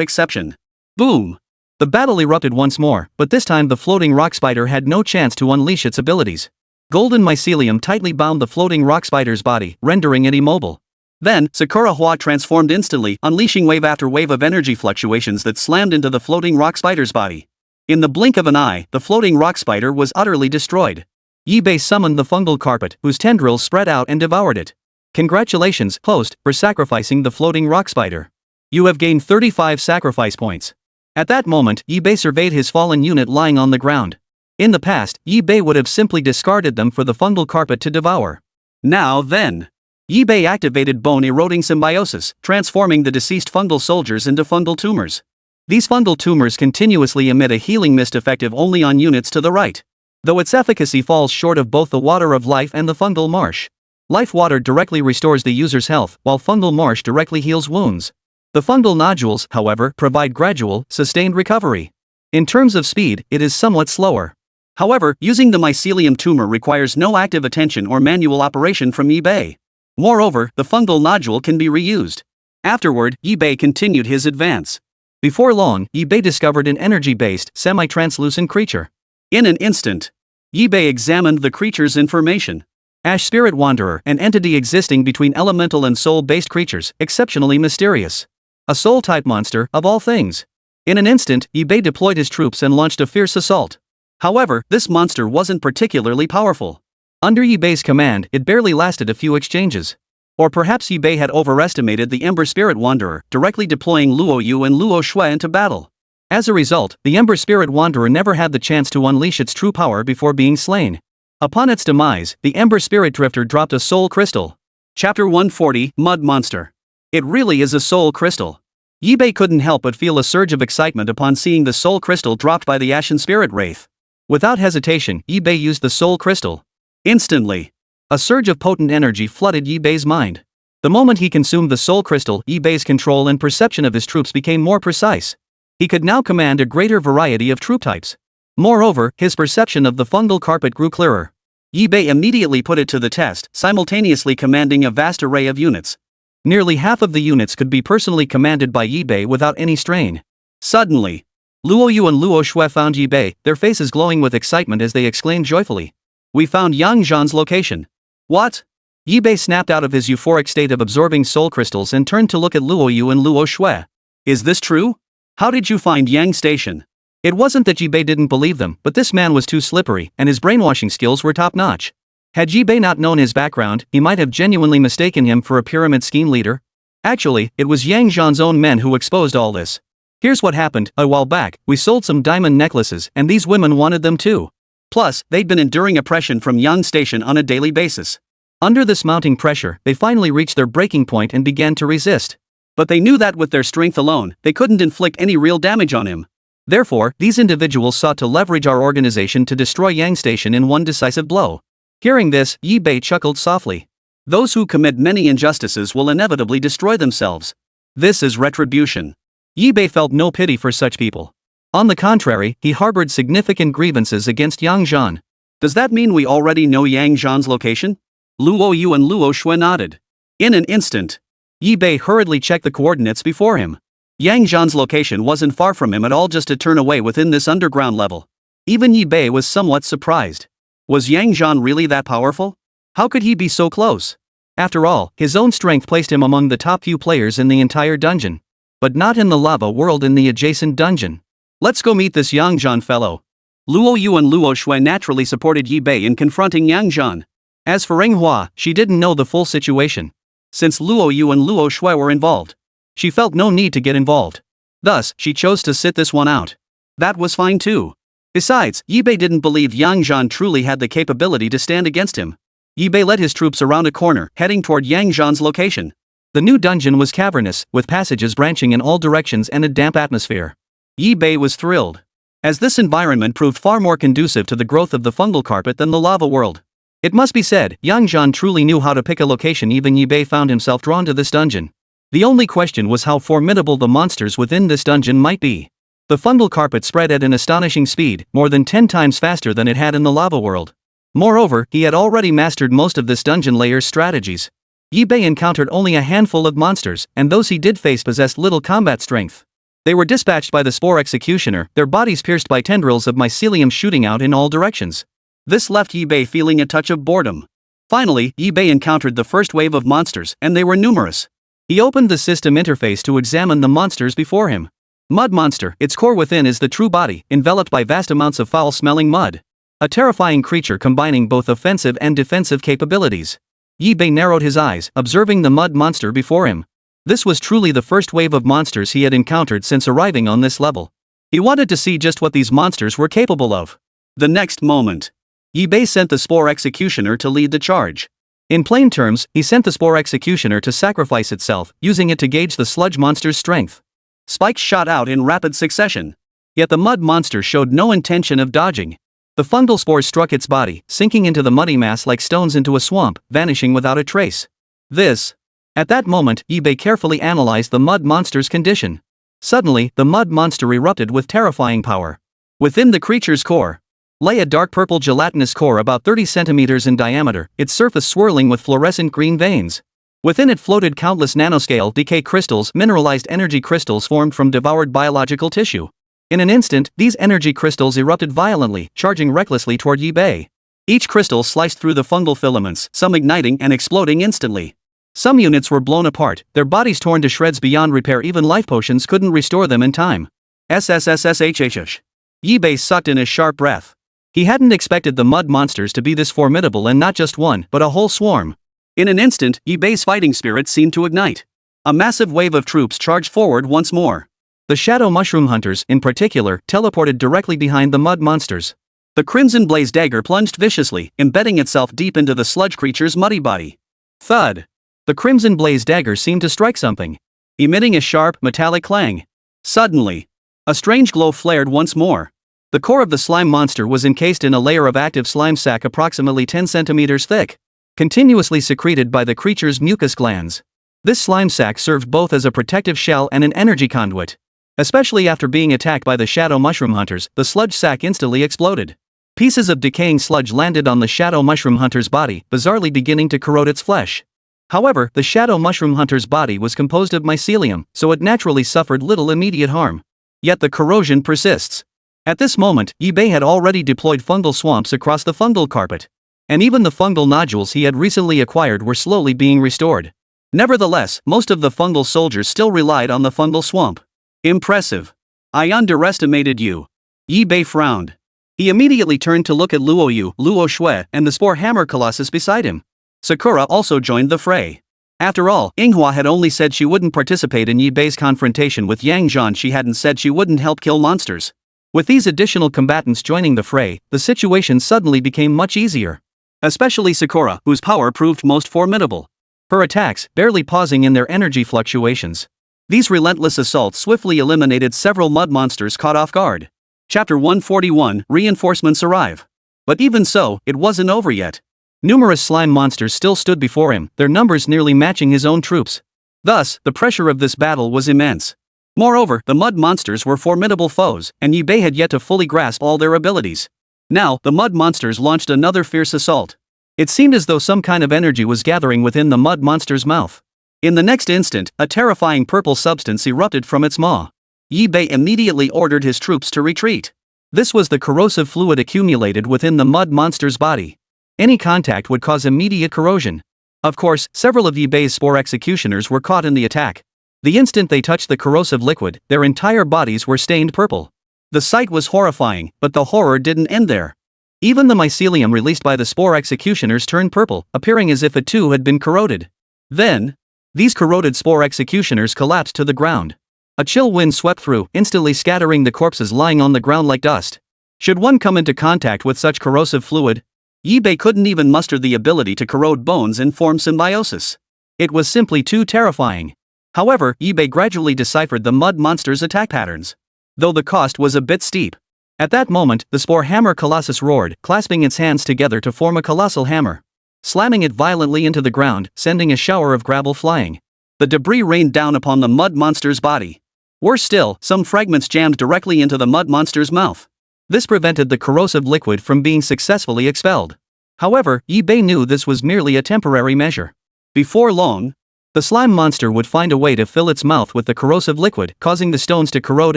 exception. Boom! The battle erupted once more, but this time the floating rock spider had no chance to unleash its abilities. Golden mycelium tightly bound the floating rock spider's body, rendering it immobile. Then, Sakura Hua transformed instantly, unleashing wave after wave of energy fluctuations that slammed into the floating rock spider's body. In the blink of an eye, the floating rock spider was utterly destroyed. Yi Bei summoned the fungal carpet, whose tendrils spread out and devoured it. Congratulations, host, for sacrificing the floating rock spider. You have gained 35 sacrifice points. At that moment, Yi Bei surveyed his fallen unit lying on the ground. In the past, Yi Bei would have simply discarded them for the fungal carpet to devour. Now then, Yi Bei activated bone-eroding symbiosis, transforming the deceased fungal soldiers into fungal tumors. These fungal tumors continuously emit a healing mist effective only on units to the right. Though its efficacy falls short of both the water of life and the fungal marsh. Life water directly restores the user's health, while fungal marsh directly heals wounds. The fungal nodules, however, provide gradual, sustained recovery. In terms of speed, it is somewhat slower. However, using the mycelium tumor requires no active attention or manual operation from Yi Bei. Moreover, the fungal nodule can be reused. Afterward, Yi Bei continued his advance. Before long, Yi Bei discovered an energy-based, semi-translucent creature. In an instant, Yi Bei examined the creature's information. Ash Spirit Wanderer, an entity existing between elemental and soul-based creatures, exceptionally mysterious. A soul-type monster, of all things. In an instant, Yi Bei deployed his troops and launched a fierce assault. However, this monster wasn't particularly powerful. Under Yi Bei's command, it barely lasted a few exchanges. Or perhaps Yi Bei had overestimated the Ember Spirit Wanderer, directly deploying Luo Yu and Luo Shui into battle. As a result, the Ember Spirit Wanderer never had the chance to unleash its true power before being slain. Upon its demise, the Ember Spirit Drifter dropped a soul crystal. Chapter 140, Mud Monster. It really is a soul crystal. Yi Bei couldn't help but feel a surge of excitement upon seeing the soul crystal dropped by the Ashen Spirit Wraith. Without hesitation, Yi Bei used the soul crystal. Instantly, a surge of potent energy flooded Yi Bei's mind. The moment he consumed the soul crystal, Yi Bei's control and perception of his troops became more precise. He could now command a greater variety of troop types. Moreover, his perception of the fungal carpet grew clearer. Yi Bei immediately put it to the test, simultaneously commanding a vast array of units. Nearly half of the units could be personally commanded by Yi Bei without any strain. Suddenly, Luo Yu and Luo Shui found Yi Bei, their faces glowing with excitement as they exclaimed joyfully. We found Yang Zhan's location. What? Yi Bei snapped out of his euphoric state of absorbing soul crystals and turned to look at Luo Yu and Luo Shui. Is this true? How did you find Yang Station? It wasn't that Yi Bei didn't believe them, but this man was too slippery, and his brainwashing skills were top-notch. Had Yi Bei not known his background, he might have genuinely mistaken him for a pyramid scheme leader. Actually, it was Yang Zhan's own men who exposed all this. Here's what happened: a while back, we sold some diamond necklaces, and these women wanted them too. Plus, they'd been enduring oppression from Yang Station on a daily basis. Under this mounting pressure, they finally reached their breaking point and began to resist. But they knew that with their strength alone, they couldn't inflict any real damage on him. Therefore, these individuals sought to leverage our organization to destroy Yang Station in one decisive blow. Hearing this, Yi Bei chuckled softly. Those who commit many injustices will inevitably destroy themselves. This is retribution. Yi-Bei felt no pity for such people. On the contrary, he harbored significant grievances against Yang Zhan. Does that mean we already know Yang Zhan's location? Luo Yu and Luo Shui nodded. In an instant, Yi-Bei hurriedly checked the coordinates before him. Yang Zhan's location wasn't far from him at all, just a turn away within this underground level. Even Yi-Bei was somewhat surprised. Was Yang Zhan really that powerful? How could he be so close? After all, his own strength placed him among the top few players in the entire dungeon. But not in the lava world, in the adjacent dungeon. Let's go meet this Yang Zhan fellow. Luo Yu and Luo Shui naturally supported Yi-Bei in confronting Yang Zhan. As for Manhwa, she didn't know the full situation. Since Luo Yu and Luo Shui were involved, she felt no need to get involved. Thus, she chose to sit this one out. That was fine too. Besides, Yi-Bei didn't believe Yang Zhan truly had the capability to stand against him. Yi-Bei led his troops around a corner, heading toward Yang Zhan's location. The new dungeon was cavernous, with passages branching in all directions and a damp atmosphere. Yi-Bei was thrilled, as this environment proved far more conducive to the growth of the fungal carpet than the lava world. It must be said, Yang Zhan truly knew how to pick a location. Even Yi-Bei found himself drawn to this dungeon. The only question was how formidable the monsters within this dungeon might be. The fungal carpet spread at an astonishing speed, more than 10 times faster than it had in the lava world. Moreover, he had already mastered most of this dungeon layer's strategies. Yi-Bei encountered only a handful of monsters, and those he did face possessed little combat strength. They were dispatched by the Spore Executioner, their bodies pierced by tendrils of mycelium shooting out in all directions. This left Yi-Bei feeling a touch of boredom. Finally, Yi-Bei encountered the first wave of monsters, and they were numerous. He opened the system interface to examine the monsters before him. Mud monster, its core within is the true body, enveloped by vast amounts of foul-smelling mud. A terrifying creature combining both offensive and defensive capabilities. Yi-Bei narrowed his eyes, observing the mud monster before him. This was truly the first wave of monsters he had encountered since arriving on this level. He wanted to see just what these monsters were capable of. The next moment, Yi-Bei sent the Spore Executioner to lead the charge. In plain terms, he sent the Spore Executioner to sacrifice itself, using it to gauge the sludge monster's strength. Spikes shot out in rapid succession. Yet the mud monster showed no intention of dodging. The fungal spores struck its body, sinking into the muddy mass like stones into a swamp, vanishing without a trace. At that moment, Yi-Bei carefully analyzed the mud monster's condition. Suddenly, the mud monster erupted with terrifying power. Within the creature's core lay a dark purple gelatinous core about 30 centimeters in diameter, its surface swirling with fluorescent green veins. Within it floated countless nanoscale decay crystals, mineralized energy crystals formed from devoured biological tissue. In an instant, these energy crystals erupted violently, charging recklessly toward Yi-Bei. Each crystal sliced through the fungal filaments, some igniting and exploding instantly. Some units were blown apart, their bodies torn to shreds beyond repair. Even life potions couldn't restore them in time. SSS-rank. Yi-Bei sucked in a sharp breath. He hadn't expected the mud monsters to be this formidable, and not just one, but a whole swarm. In an instant, Yi-Bei's fighting spirit seemed to ignite. A massive wave of troops charged forward once more. The shadow mushroom hunters, in particular, teleported directly behind the mud monsters. The crimson blaze dagger plunged viciously, embedding itself deep into the sludge creature's muddy body. Thud! The crimson blaze dagger seemed to strike something, emitting a sharp, metallic clang. Suddenly, a strange glow flared once more. The core of the slime monster was encased in a layer of active slime sac approximately 10 centimeters thick, continuously secreted by the creature's mucus glands. This slime sac served both as a protective shell and an energy conduit. Especially after being attacked by the shadow mushroom hunters, the sludge sac instantly exploded. Pieces of decaying sludge landed on the shadow mushroom hunter's body, bizarrely beginning to corrode its flesh. However, the shadow mushroom hunter's body was composed of mycelium, so it naturally suffered little immediate harm. Yet the corrosion persists. At this moment, Yi-Bei had already deployed fungal swamps across the fungal carpet. And even the fungal nodules he had recently acquired were slowly being restored. Nevertheless, most of the fungal soldiers still relied on the fungal swamp. Impressive. I underestimated you. Yi-Bei frowned. He immediately turned to look at Luo Yu, Luo Shui, and the Spore Hammer Colossus beside him. Sakura also joined the fray. After all, Manhwa had only said she wouldn't participate in Yi-Bei's confrontation with Yang Zhan. She hadn't said she wouldn't help kill monsters. With these additional combatants joining the fray, the situation suddenly became much easier. Especially Sakura, whose power proved most formidable. Her attacks, barely pausing in their energy fluctuations. These relentless assaults swiftly eliminated several mud monsters caught off guard. Chapter 141, Reinforcements arrive. But even so, it wasn't over yet. Numerous slime monsters still stood before him, their numbers nearly matching his own troops. Thus, the pressure of this battle was immense. Moreover, the mud monsters were formidable foes, and Yibei had yet to fully grasp all their abilities. Now, the mud monsters launched another fierce assault. It seemed as though some kind of energy was gathering within the mud monster's mouth. In the next instant, a terrifying purple substance erupted from its maw. Yibei immediately ordered his troops to retreat. This was the corrosive fluid accumulated within the mud monster's body. Any contact would cause immediate corrosion. Of course, several of Yibei's Spore Executioners were caught in the attack. The instant they touched the corrosive liquid, their entire bodies were stained purple. The sight was horrifying, but the horror didn't end there. Even the mycelium released by the Spore Executioners turned purple, appearing as if it too had been corroded. Then, these corroded Spore Executioners collapsed to the ground. A chill wind swept through, instantly scattering the corpses lying on the ground like dust. Should one come into contact with such corrosive fluid? Yibei couldn't even muster the ability to corrode bones and form symbiosis. It was simply too terrifying. However, Yibei gradually deciphered the mud monster's attack patterns. Though the cost was a bit steep. At that moment, the Spore Hammer Colossus roared, clasping its hands together to form a colossal hammer. Slamming it violently into the ground, sending a shower of gravel flying. The debris rained down upon the mud monster's body. Worse still, some fragments jammed directly into the mud monster's mouth. This prevented the corrosive liquid from being successfully expelled. However, Yibei knew this was merely a temporary measure. Before long, the slime monster would find a way to fill its mouth with the corrosive liquid, causing the stones to corrode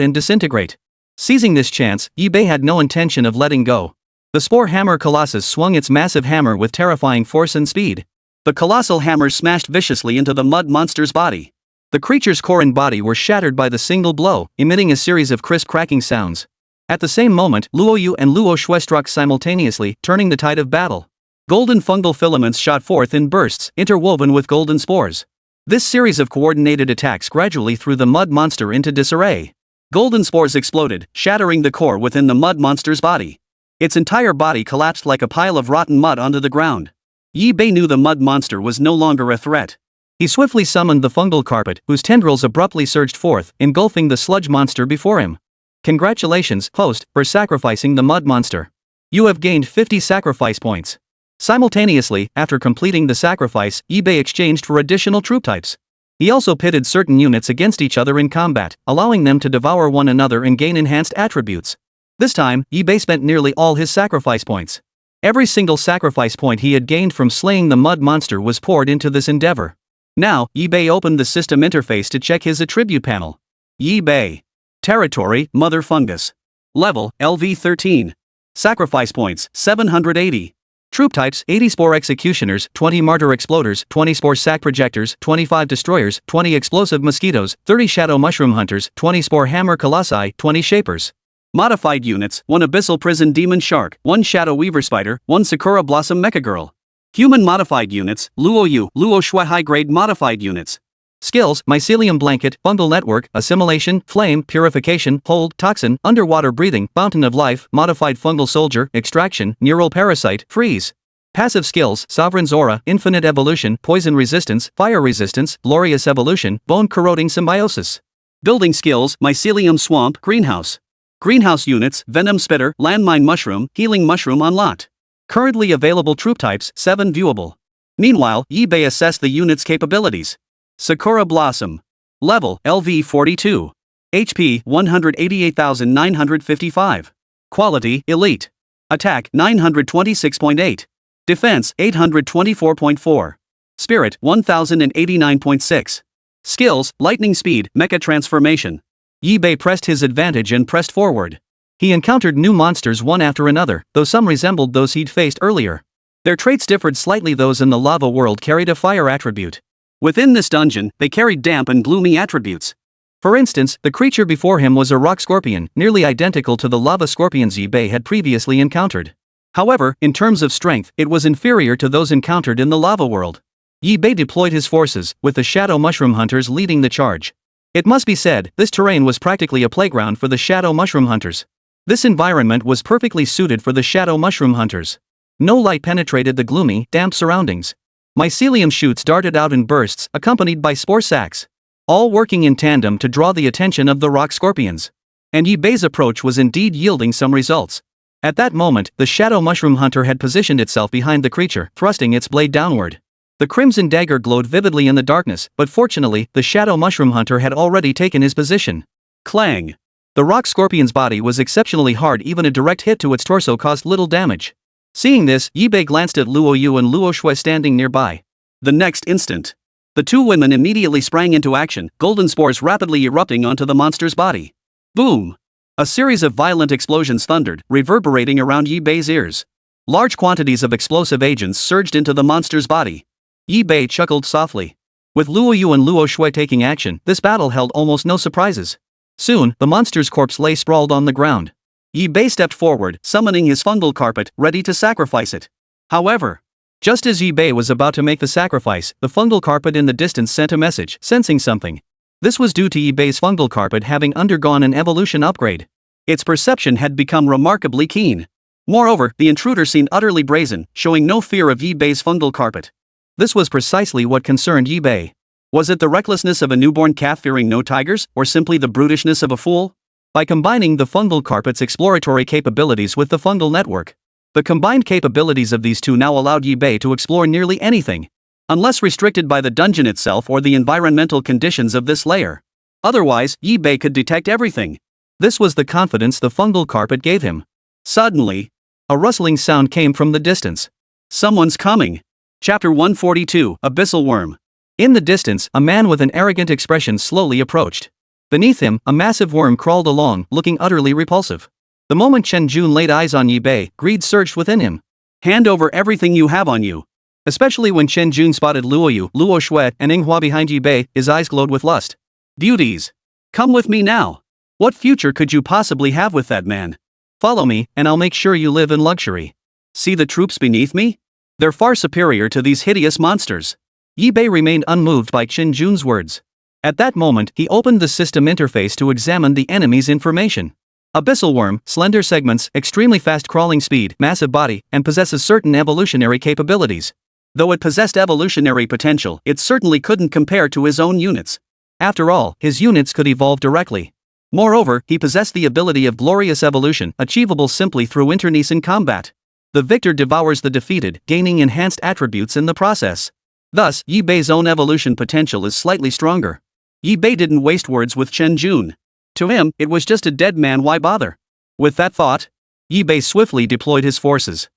and disintegrate. Seizing this chance, Yibei had no intention of letting go. The Spore Hammer Colossus swung its massive hammer with terrifying force and speed. The colossal hammer smashed viciously into the mud monster's body. The creature's core and body were shattered by the single blow, emitting a series of crisp cracking sounds. At the same moment, Luoyu and Luo Shui struck simultaneously, turning the tide of battle. Golden fungal filaments shot forth in bursts, interwoven with golden spores. This series of coordinated attacks gradually threw the mud monster into disarray. Golden spores exploded, shattering the core within the mud monster's body. Its entire body collapsed like a pile of rotten mud onto the ground. Yibei knew the mud monster was no longer a threat. He swiftly summoned the fungal carpet, whose tendrils abruptly surged forth, engulfing the sludge monster before him. Congratulations, host, for sacrificing the mud monster. You have gained 50 sacrifice points. Simultaneously, after completing the sacrifice, Yibei exchanged for additional troop types. He also pitted certain units against each other in combat, allowing them to devour one another and gain enhanced attributes. This time, Yibei spent nearly all his sacrifice points. Every single sacrifice point he had gained from slaying the mud monster was poured into this endeavor. Now, Yibei opened the system interface to check his attribute panel. Yibei. Territory, Mother Fungus. Level, LV13. Sacrifice points, 780. Troop types, 80 Spore Executioners, 20 Martyr Exploders, 20 Spore Sac Projectors, 25 Destroyers, 20 Explosive Mosquitoes, 30 Shadow Mushroom Hunters, 20 Spore Hammer Colossi, 20 Shapers. Modified units, 1 Abyssal Prison Demon Shark, 1 Shadow Weaver Spider, 1 Sakura Blossom Mecha Girl. Human modified units, Luoyu, Luo Shui high-grade modified units. Skills, Mycelium Blanket, Fungal Network, Assimilation, Flame, Purification, Hold, Toxin, Underwater Breathing, Fountain of Life, Modified Fungal Soldier, Extraction, Neural Parasite, Freeze. Passive skills, Sovereign's Aura, Infinite Evolution, Poison Resistance, Fire Resistance, Glorious Evolution, Bone Corroding Symbiosis. Building skills, Mycelium Swamp, Greenhouse. Greenhouse units, Venom Spitter, Landmine Mushroom, Healing Mushroom unlocked. Currently available troop types, 7 viewable. Meanwhile, Yibei assessed the unit's capabilities. Sakura Blossom. Level, LV42. HP, 188,955. Quality, Elite. Attack, 926.8. Defense, 824.4. Spirit, 1089.6. Skills, Lightning Speed, Mecha Transformation. Yibei pressed his advantage and pressed forward. He encountered new monsters one after another, though some resembled those he'd faced earlier. Their traits differed slightly. Those in the lava world carried a fire attribute. Within this dungeon, they carried damp and gloomy attributes. For instance, the creature before him was a rock scorpion, nearly identical to the lava scorpions Yibei had previously encountered. However, in terms of strength, it was inferior to those encountered in the lava world. Yibei deployed his forces, with the Shadow Mushroom Hunters leading the charge. It must be said, this terrain was practically a playground for the Shadow Mushroom Hunters. This environment was perfectly suited for the Shadow Mushroom Hunters. No light penetrated the gloomy, damp surroundings. Mycelium shoots darted out in bursts, accompanied by spore sacs, all working in tandem to draw the attention of the rock scorpions. And Yibei's approach was indeed yielding some results. At that moment, the Shadow Mushroom Hunter had positioned itself behind the creature, thrusting its blade downward. The crimson dagger glowed vividly in the darkness, but fortunately, the shadow mushroom hunter had already taken his position. Clang! The rock scorpion's body was exceptionally hard, even a direct hit to its torso caused little damage. Seeing this, Yibei glanced at Luo Yu and Luo Shui standing nearby. The next instant, the two women immediately sprang into action, golden spores rapidly erupting onto the monster's body. Boom! A series of violent explosions thundered, reverberating around Yibei's ears. Large quantities of explosive agents surged into the monster's body. Yibei chuckled softly. With Luo Yu and Luo Shui taking action, this battle held almost no surprises. Soon, the monster's corpse lay sprawled on the ground. Yibei stepped forward, summoning his fungal carpet, ready to sacrifice it. However, just as Yibei was about to make the sacrifice, the fungal carpet in the distance sent a message, sensing something. This was due to Yibei's fungal carpet having undergone an evolution upgrade. Its perception had become remarkably keen. Moreover, the intruder seemed utterly brazen, showing no fear of Yibei's fungal carpet. This was precisely what concerned Yibei. Was it the recklessness of a newborn calf fearing no tigers, or simply the brutishness of a fool? By combining the fungal carpet's exploratory capabilities with the fungal network, the combined capabilities of these two now allowed Yibei to explore nearly anything, unless restricted by the dungeon itself or the environmental conditions of this layer. Otherwise, Yibei could detect everything. This was the confidence the fungal carpet gave him. Suddenly, a rustling sound came from the distance. Someone's coming. Chapter 142, Abyssal Worm. In the distance, a man with an arrogant expression slowly approached. Beneath him, a massive worm crawled along, looking utterly repulsive. The moment Chen Jun laid eyes on Yibei, greed surged within him. Hand over everything you have on you. Especially when Chen Jun spotted Luo Yu, Luo Shui, and Yinghua behind Yibei, his eyes glowed with lust. Beauties! Come with me now. What future could you possibly have with that man? Follow me, and I'll make sure you live in luxury. See the troops beneath me? They're far superior to these hideous monsters. Yibei remained unmoved by Chen Jun's words. At that moment, he opened the system interface to examine the enemy's information. Abyssal worm, slender segments, extremely fast crawling speed, massive body, and possesses certain evolutionary capabilities. Though it possessed evolutionary potential, it certainly couldn't compare to his own units. After all, his units could evolve directly. Moreover, he possessed the ability of glorious evolution, achievable simply through internecine combat. The victor devours the defeated, gaining enhanced attributes in the process. Thus, Yibei's own evolution potential is slightly stronger. Yibei didn't waste words with Chen Jun. To him, it was just a dead man, why bother? With that thought, Yibei swiftly deployed his forces.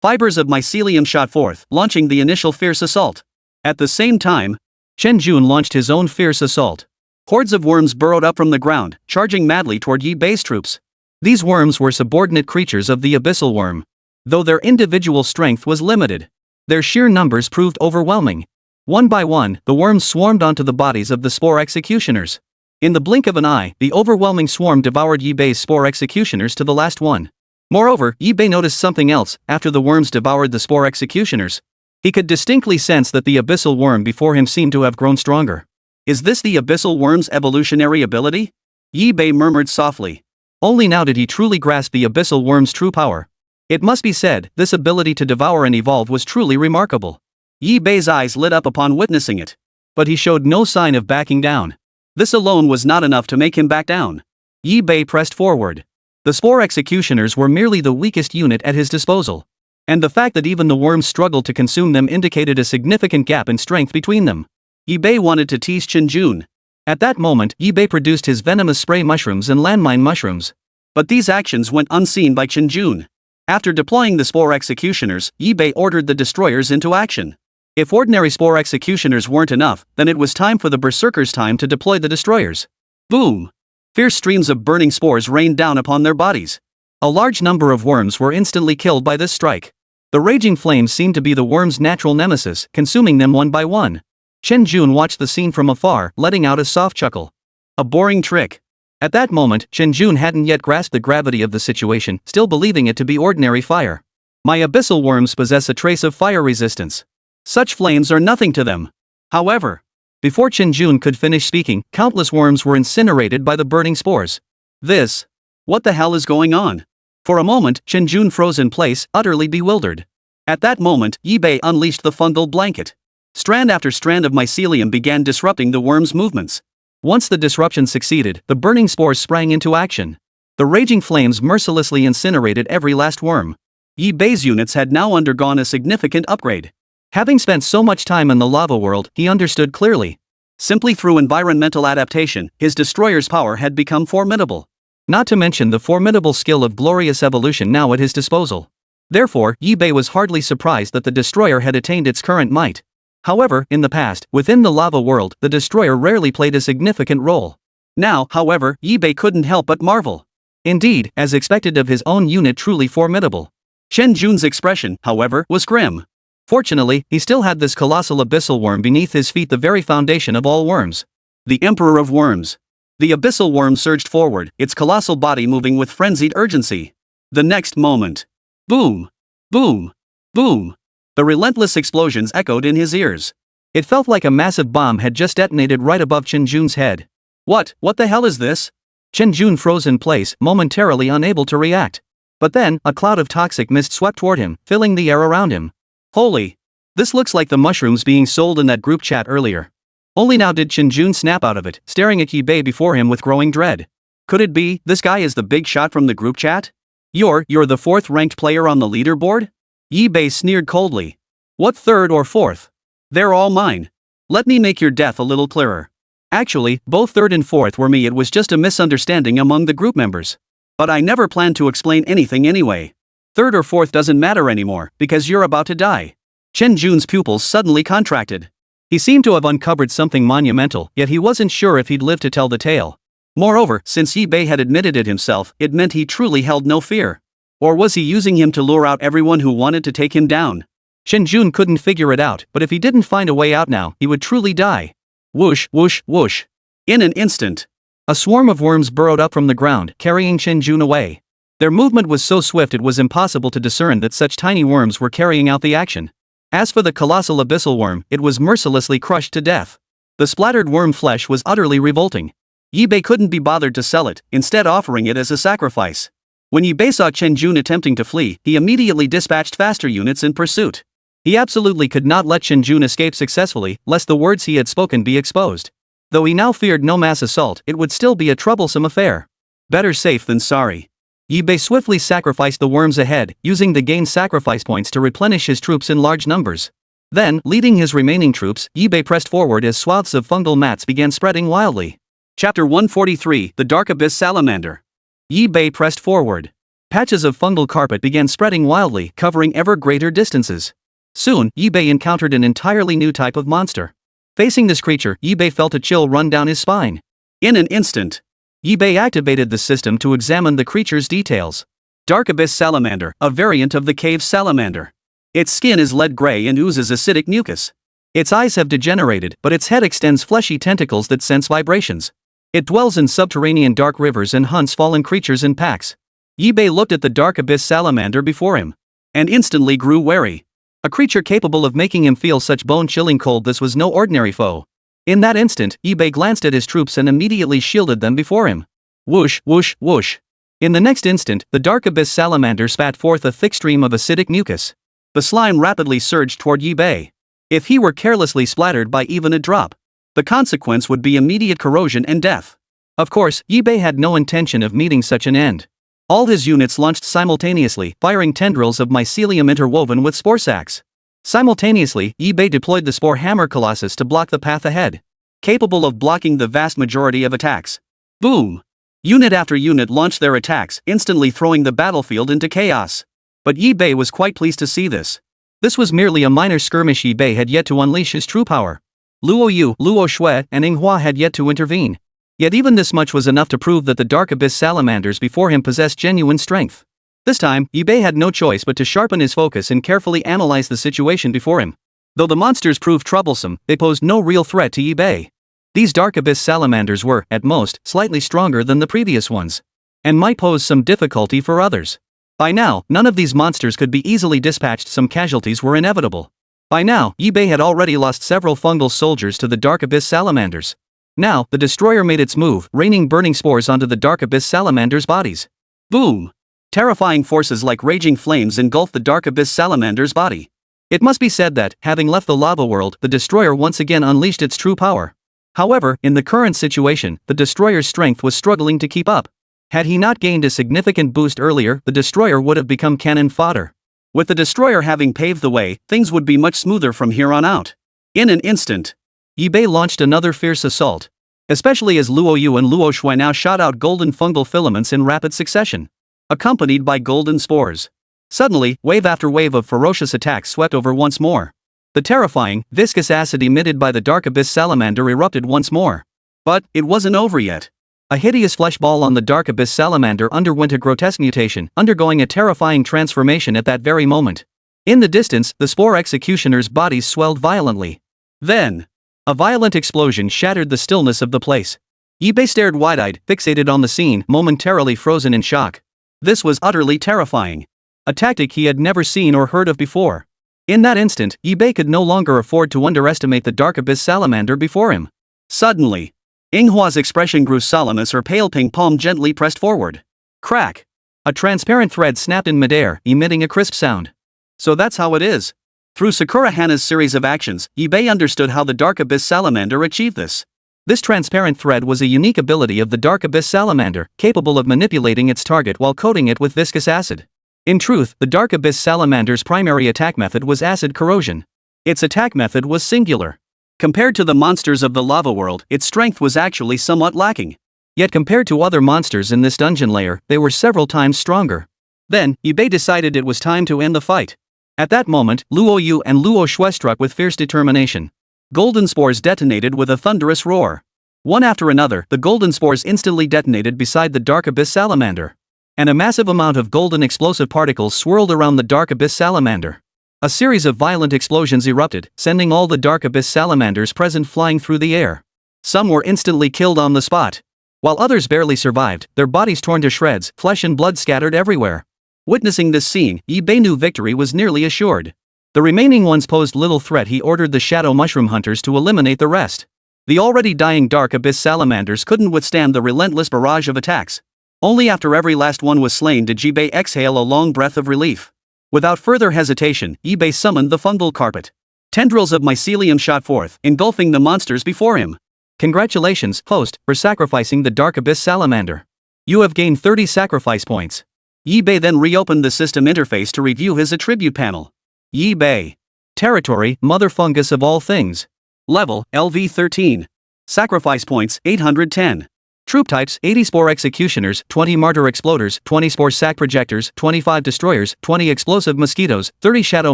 Fibers of mycelium shot forth, launching the initial fierce assault. At the same time, Chen Jun launched his own fierce assault. Hordes of worms burrowed up from the ground, charging madly toward Yibei's troops. These worms were subordinate creatures of the abyssal worm. Though their individual strength was limited, their sheer numbers proved overwhelming. One by one, the worms swarmed onto the bodies of the Spore Executioners. In the blink of an eye, the overwhelming swarm devoured Yibei's Spore Executioners to the last one. Moreover, Yibei noticed something else. After the worms devoured the Spore Executioners, he could distinctly sense that the abyssal worm before him seemed to have grown stronger. Is this the abyssal worm's evolutionary ability? Yibei murmured softly. Only now did he truly grasp the abyssal worm's true power. It must be said, this ability to devour and evolve was truly remarkable. Yibei's eyes lit up upon witnessing it. But he showed no sign of backing down. This alone was not enough to make him back down. Yibei pressed forward. The Spore Executioners were merely the weakest unit at his disposal. And the fact that even the worms struggled to consume them indicated a significant gap in strength between them. Yibei wanted to tease Chen Jun. At that moment, Yibei produced his venomous spray mushrooms and landmine mushrooms. But these actions went unseen by Chen Jun. After deploying the Spore Executioners, Yibei ordered the destroyers into action. If ordinary Spore Executioners weren't enough, then it was time for the Berserkers' time to deploy the destroyers. Boom! Fierce streams of burning spores rained down upon their bodies. A large number of worms were instantly killed by this strike. The raging flames seemed to be the worms' natural nemesis, consuming them one by one. Chen Jun watched the scene from afar, letting out a soft chuckle. A boring trick. At that moment, Chen Jun hadn't yet grasped the gravity of the situation, still believing it to be ordinary fire. My abyssal worms possess a trace of fire resistance. Such flames are nothing to them. However, before Chen Jun could finish speaking, countless worms were incinerated by the burning spores. What the hell is going on? For a moment, Chen Jun froze in place, utterly bewildered. At that moment, Yibei unleashed the fungal blanket. Strand after strand of mycelium began disrupting the worm's movements. Once the disruption succeeded, the burning spores sprang into action. The raging flames mercilessly incinerated every last worm. Yibei's units had now undergone a significant upgrade. Having spent so much time in the lava world, he understood clearly. Simply through environmental adaptation, his destroyer's power had become formidable. Not to mention the formidable skill of glorious evolution now at his disposal. Therefore, Yi-Bei was hardly surprised that the destroyer had attained its current might. However, in the past, within the lava world, the destroyer rarely played a significant role. Now, however, Yi-Bei couldn't help but marvel. Indeed, as expected of his own unit, truly formidable. Chen Jun's expression, however, was grim. Fortunately, he still had this colossal abyssal worm beneath his feet, the very foundation of all worms. The Emperor of Worms. The abyssal worm surged forward, its colossal body moving with frenzied urgency. The next moment. Boom! Boom! Boom! The relentless explosions echoed in his ears. It felt like a massive bomb had just detonated right above Chen Jun's head. What the hell is this? Chen Jun froze in place, momentarily unable to react. But then, a cloud of toxic mist swept toward him, filling the air around him. Holy! This looks like the mushrooms being sold in that group chat earlier. Only now did Chen Jun snap out of it, staring at Yi-Bei before him with growing dread. Could it be, this guy is the big shot from the group chat? You're the 4th ranked player on the leaderboard? Yi-Bei sneered coldly. What 3rd or 4th? They're all mine. Let me make your death a little clearer. Actually, both 3rd and 4th were me. It was just a misunderstanding among the group members. But I never planned to explain anything anyway. 3rd or 4th doesn't matter anymore, because you're about to die. Chen Jun's pupils suddenly contracted. He seemed to have uncovered something monumental, yet he wasn't sure if he'd live to tell the tale. Moreover, since Yi-Bei had admitted it himself, it meant he truly held no fear. Or was he using him to lure out everyone who wanted to take him down? Chen Jun couldn't figure it out, but if he didn't find a way out now, he would truly die. Whoosh, whoosh, whoosh. In an instant, a swarm of worms burrowed up from the ground, carrying Chen Jun away. Their movement was so swift it was impossible to discern that such tiny worms were carrying out the action. As for the colossal abyssal worm, it was mercilessly crushed to death. The splattered worm flesh was utterly revolting. Yi-Bei couldn't be bothered to sell it, instead offering it as a sacrifice. When Yi-Bei saw Chen Jun attempting to flee, he immediately dispatched faster units in pursuit. He absolutely could not let Chen Jun escape successfully, lest the words he had spoken be exposed. Though he now feared no mass assault, it would still be a troublesome affair. Better safe than sorry. Yi-Bei swiftly sacrificed the worms ahead, using the gained sacrifice points to replenish his troops in large numbers. Then, leading his remaining troops, Yi-Bei pressed forward as swaths of fungal mats began spreading wildly. Chapter 143, The Dark Abyss Salamander. Yi-Bei pressed forward. Patches of fungal carpet began spreading wildly, covering ever greater distances. Soon, Yi-Bei encountered an entirely new type of monster. Facing this creature, Yi-Bei felt a chill run down his spine. In an instant, Yi-Bei activated the system to examine the creature's details. Dark Abyss Salamander, a variant of the cave salamander. Its skin is lead gray and oozes acidic mucus. Its eyes have degenerated, but its head extends fleshy tentacles that sense vibrations. It dwells in subterranean dark rivers and hunts fallen creatures in packs. Yi-Bei looked at the Dark Abyss Salamander before him, and instantly grew wary. A creature capable of making him feel such bone-chilling cold, this was no ordinary foe. In that instant, Yi-Bei glanced at his troops and immediately shielded them before him. Whoosh, whoosh, whoosh. In the next instant, the Dark Abyss Salamander spat forth a thick stream of acidic mucus. The slime rapidly surged toward Yi-Bei. If he were carelessly splattered by even a drop, the consequence would be immediate corrosion and death. Of course, Yi-Bei had no intention of meeting such an end. All his units launched simultaneously, firing tendrils of mycelium interwoven with spore sacs. Simultaneously, Yi-Bei deployed the Spore Hammer Colossus to block the path ahead, capable of blocking the vast majority of attacks. Boom! Unit after unit launched their attacks, instantly throwing the battlefield into chaos. But Yi-Bei was quite pleased to see this. This was merely a minor skirmish. Yi-Bei had yet to unleash his true power. Luo Yu, Luo Shui, and Manhwa had yet to intervene. Yet even this much was enough to prove that the Dark Abyss Salamanders before him possessed genuine strength. This time, Yi-Bei had no choice but to sharpen his focus and carefully analyze the situation before him. Though the monsters proved troublesome, they posed no real threat to Yi-Bei. These Dark Abyss Salamanders were, at most, slightly stronger than the previous ones, and might pose some difficulty for others. By now, none of these monsters could be easily dispatched. Some casualties were inevitable. By now, Yi-Bei had already lost several fungal soldiers to the Dark Abyss Salamanders. Now, the destroyer made its move, raining burning spores onto the Dark Abyss Salamanders' bodies. Boom! Terrifying forces like raging flames engulfed the Dark Abyss Salamander's body. It must be said that, having left the lava world, the destroyer once again unleashed its true power. However, in the current situation, the destroyer's strength was struggling to keep up. Had he not gained a significant boost earlier, the destroyer would have become cannon fodder. With the destroyer having paved the way, things would be much smoother from here on out. In an instant, Yibei launched another fierce assault. Especially as Luo Yu and Luo Shui now shot out golden fungal filaments in rapid succession, accompanied by golden spores. Suddenly, wave after wave of ferocious attacks swept over once more. The terrifying, viscous acid emitted by the Dark Abyss Salamander erupted once more. But it wasn't over yet. A hideous flesh ball on the Dark Abyss Salamander underwent a grotesque mutation, undergoing a terrifying transformation at that very moment. In the distance, the Spore Executioners' bodies swelled violently. Then, a violent explosion shattered the stillness of the place. Yibei stared wide-eyed, fixated on the scene, momentarily frozen in shock. This was utterly terrifying. A tactic he had never seen or heard of before. In that instant, Yibei could no longer afford to underestimate the Dark Abyss Salamander before him. Suddenly, Yinghua's expression grew solemn as her pale pink palm gently pressed forward. Crack! A transparent thread snapped in midair, emitting a crisp sound. So that's how it is. Through Sakura Hana's series of actions, Yibei understood how the Dark Abyss Salamander achieved this. This transparent thread was a unique ability of the Dark Abyss Salamander, capable of manipulating its target while coating it with viscous acid. In truth, the Dark Abyss Salamander's primary attack method was acid corrosion. Its attack method was singular. Compared to the monsters of the lava world, its strength was actually somewhat lacking. Yet compared to other monsters in this dungeon layer, they were several times stronger. Then, Yibei decided it was time to end the fight. At that moment, Luo Yu and Luo Shui struck with fierce determination. Golden spores detonated with a thunderous roar. One after another, the golden spores instantly detonated beside the Dark Abyss Salamander. And a massive amount of golden explosive particles swirled around the Dark Abyss Salamander. A series of violent explosions erupted, sending all the Dark Abyss Salamanders present flying through the air. Some were instantly killed on the spot. While others barely survived, their bodies torn to shreds, flesh and blood scattered everywhere. Witnessing this scene, Yibei knew victory was nearly assured. The remaining ones posed little threat. He ordered the Shadow Mushroom Hunters to eliminate the rest. The already dying Dark Abyss Salamanders couldn't withstand the relentless barrage of attacks. Only after every last one was slain did Yibei exhale a long breath of relief. Without further hesitation, Yibei summoned the fungal carpet. Tendrils of mycelium shot forth, engulfing the monsters before him. Congratulations, host, for sacrificing the Dark Abyss Salamander. You have gained 30 sacrifice points. Yibei then reopened the system interface to review his attribute panel. Yibei. Territory, Mother Fungus of all things. Level, LV 13. Sacrifice points, 810. Troop types, 80 Spore Executioners, 20 Martyr Exploders, 20 Spore Sac Projectors, 25 Destroyers, 20 Explosive Mosquitoes, 30 Shadow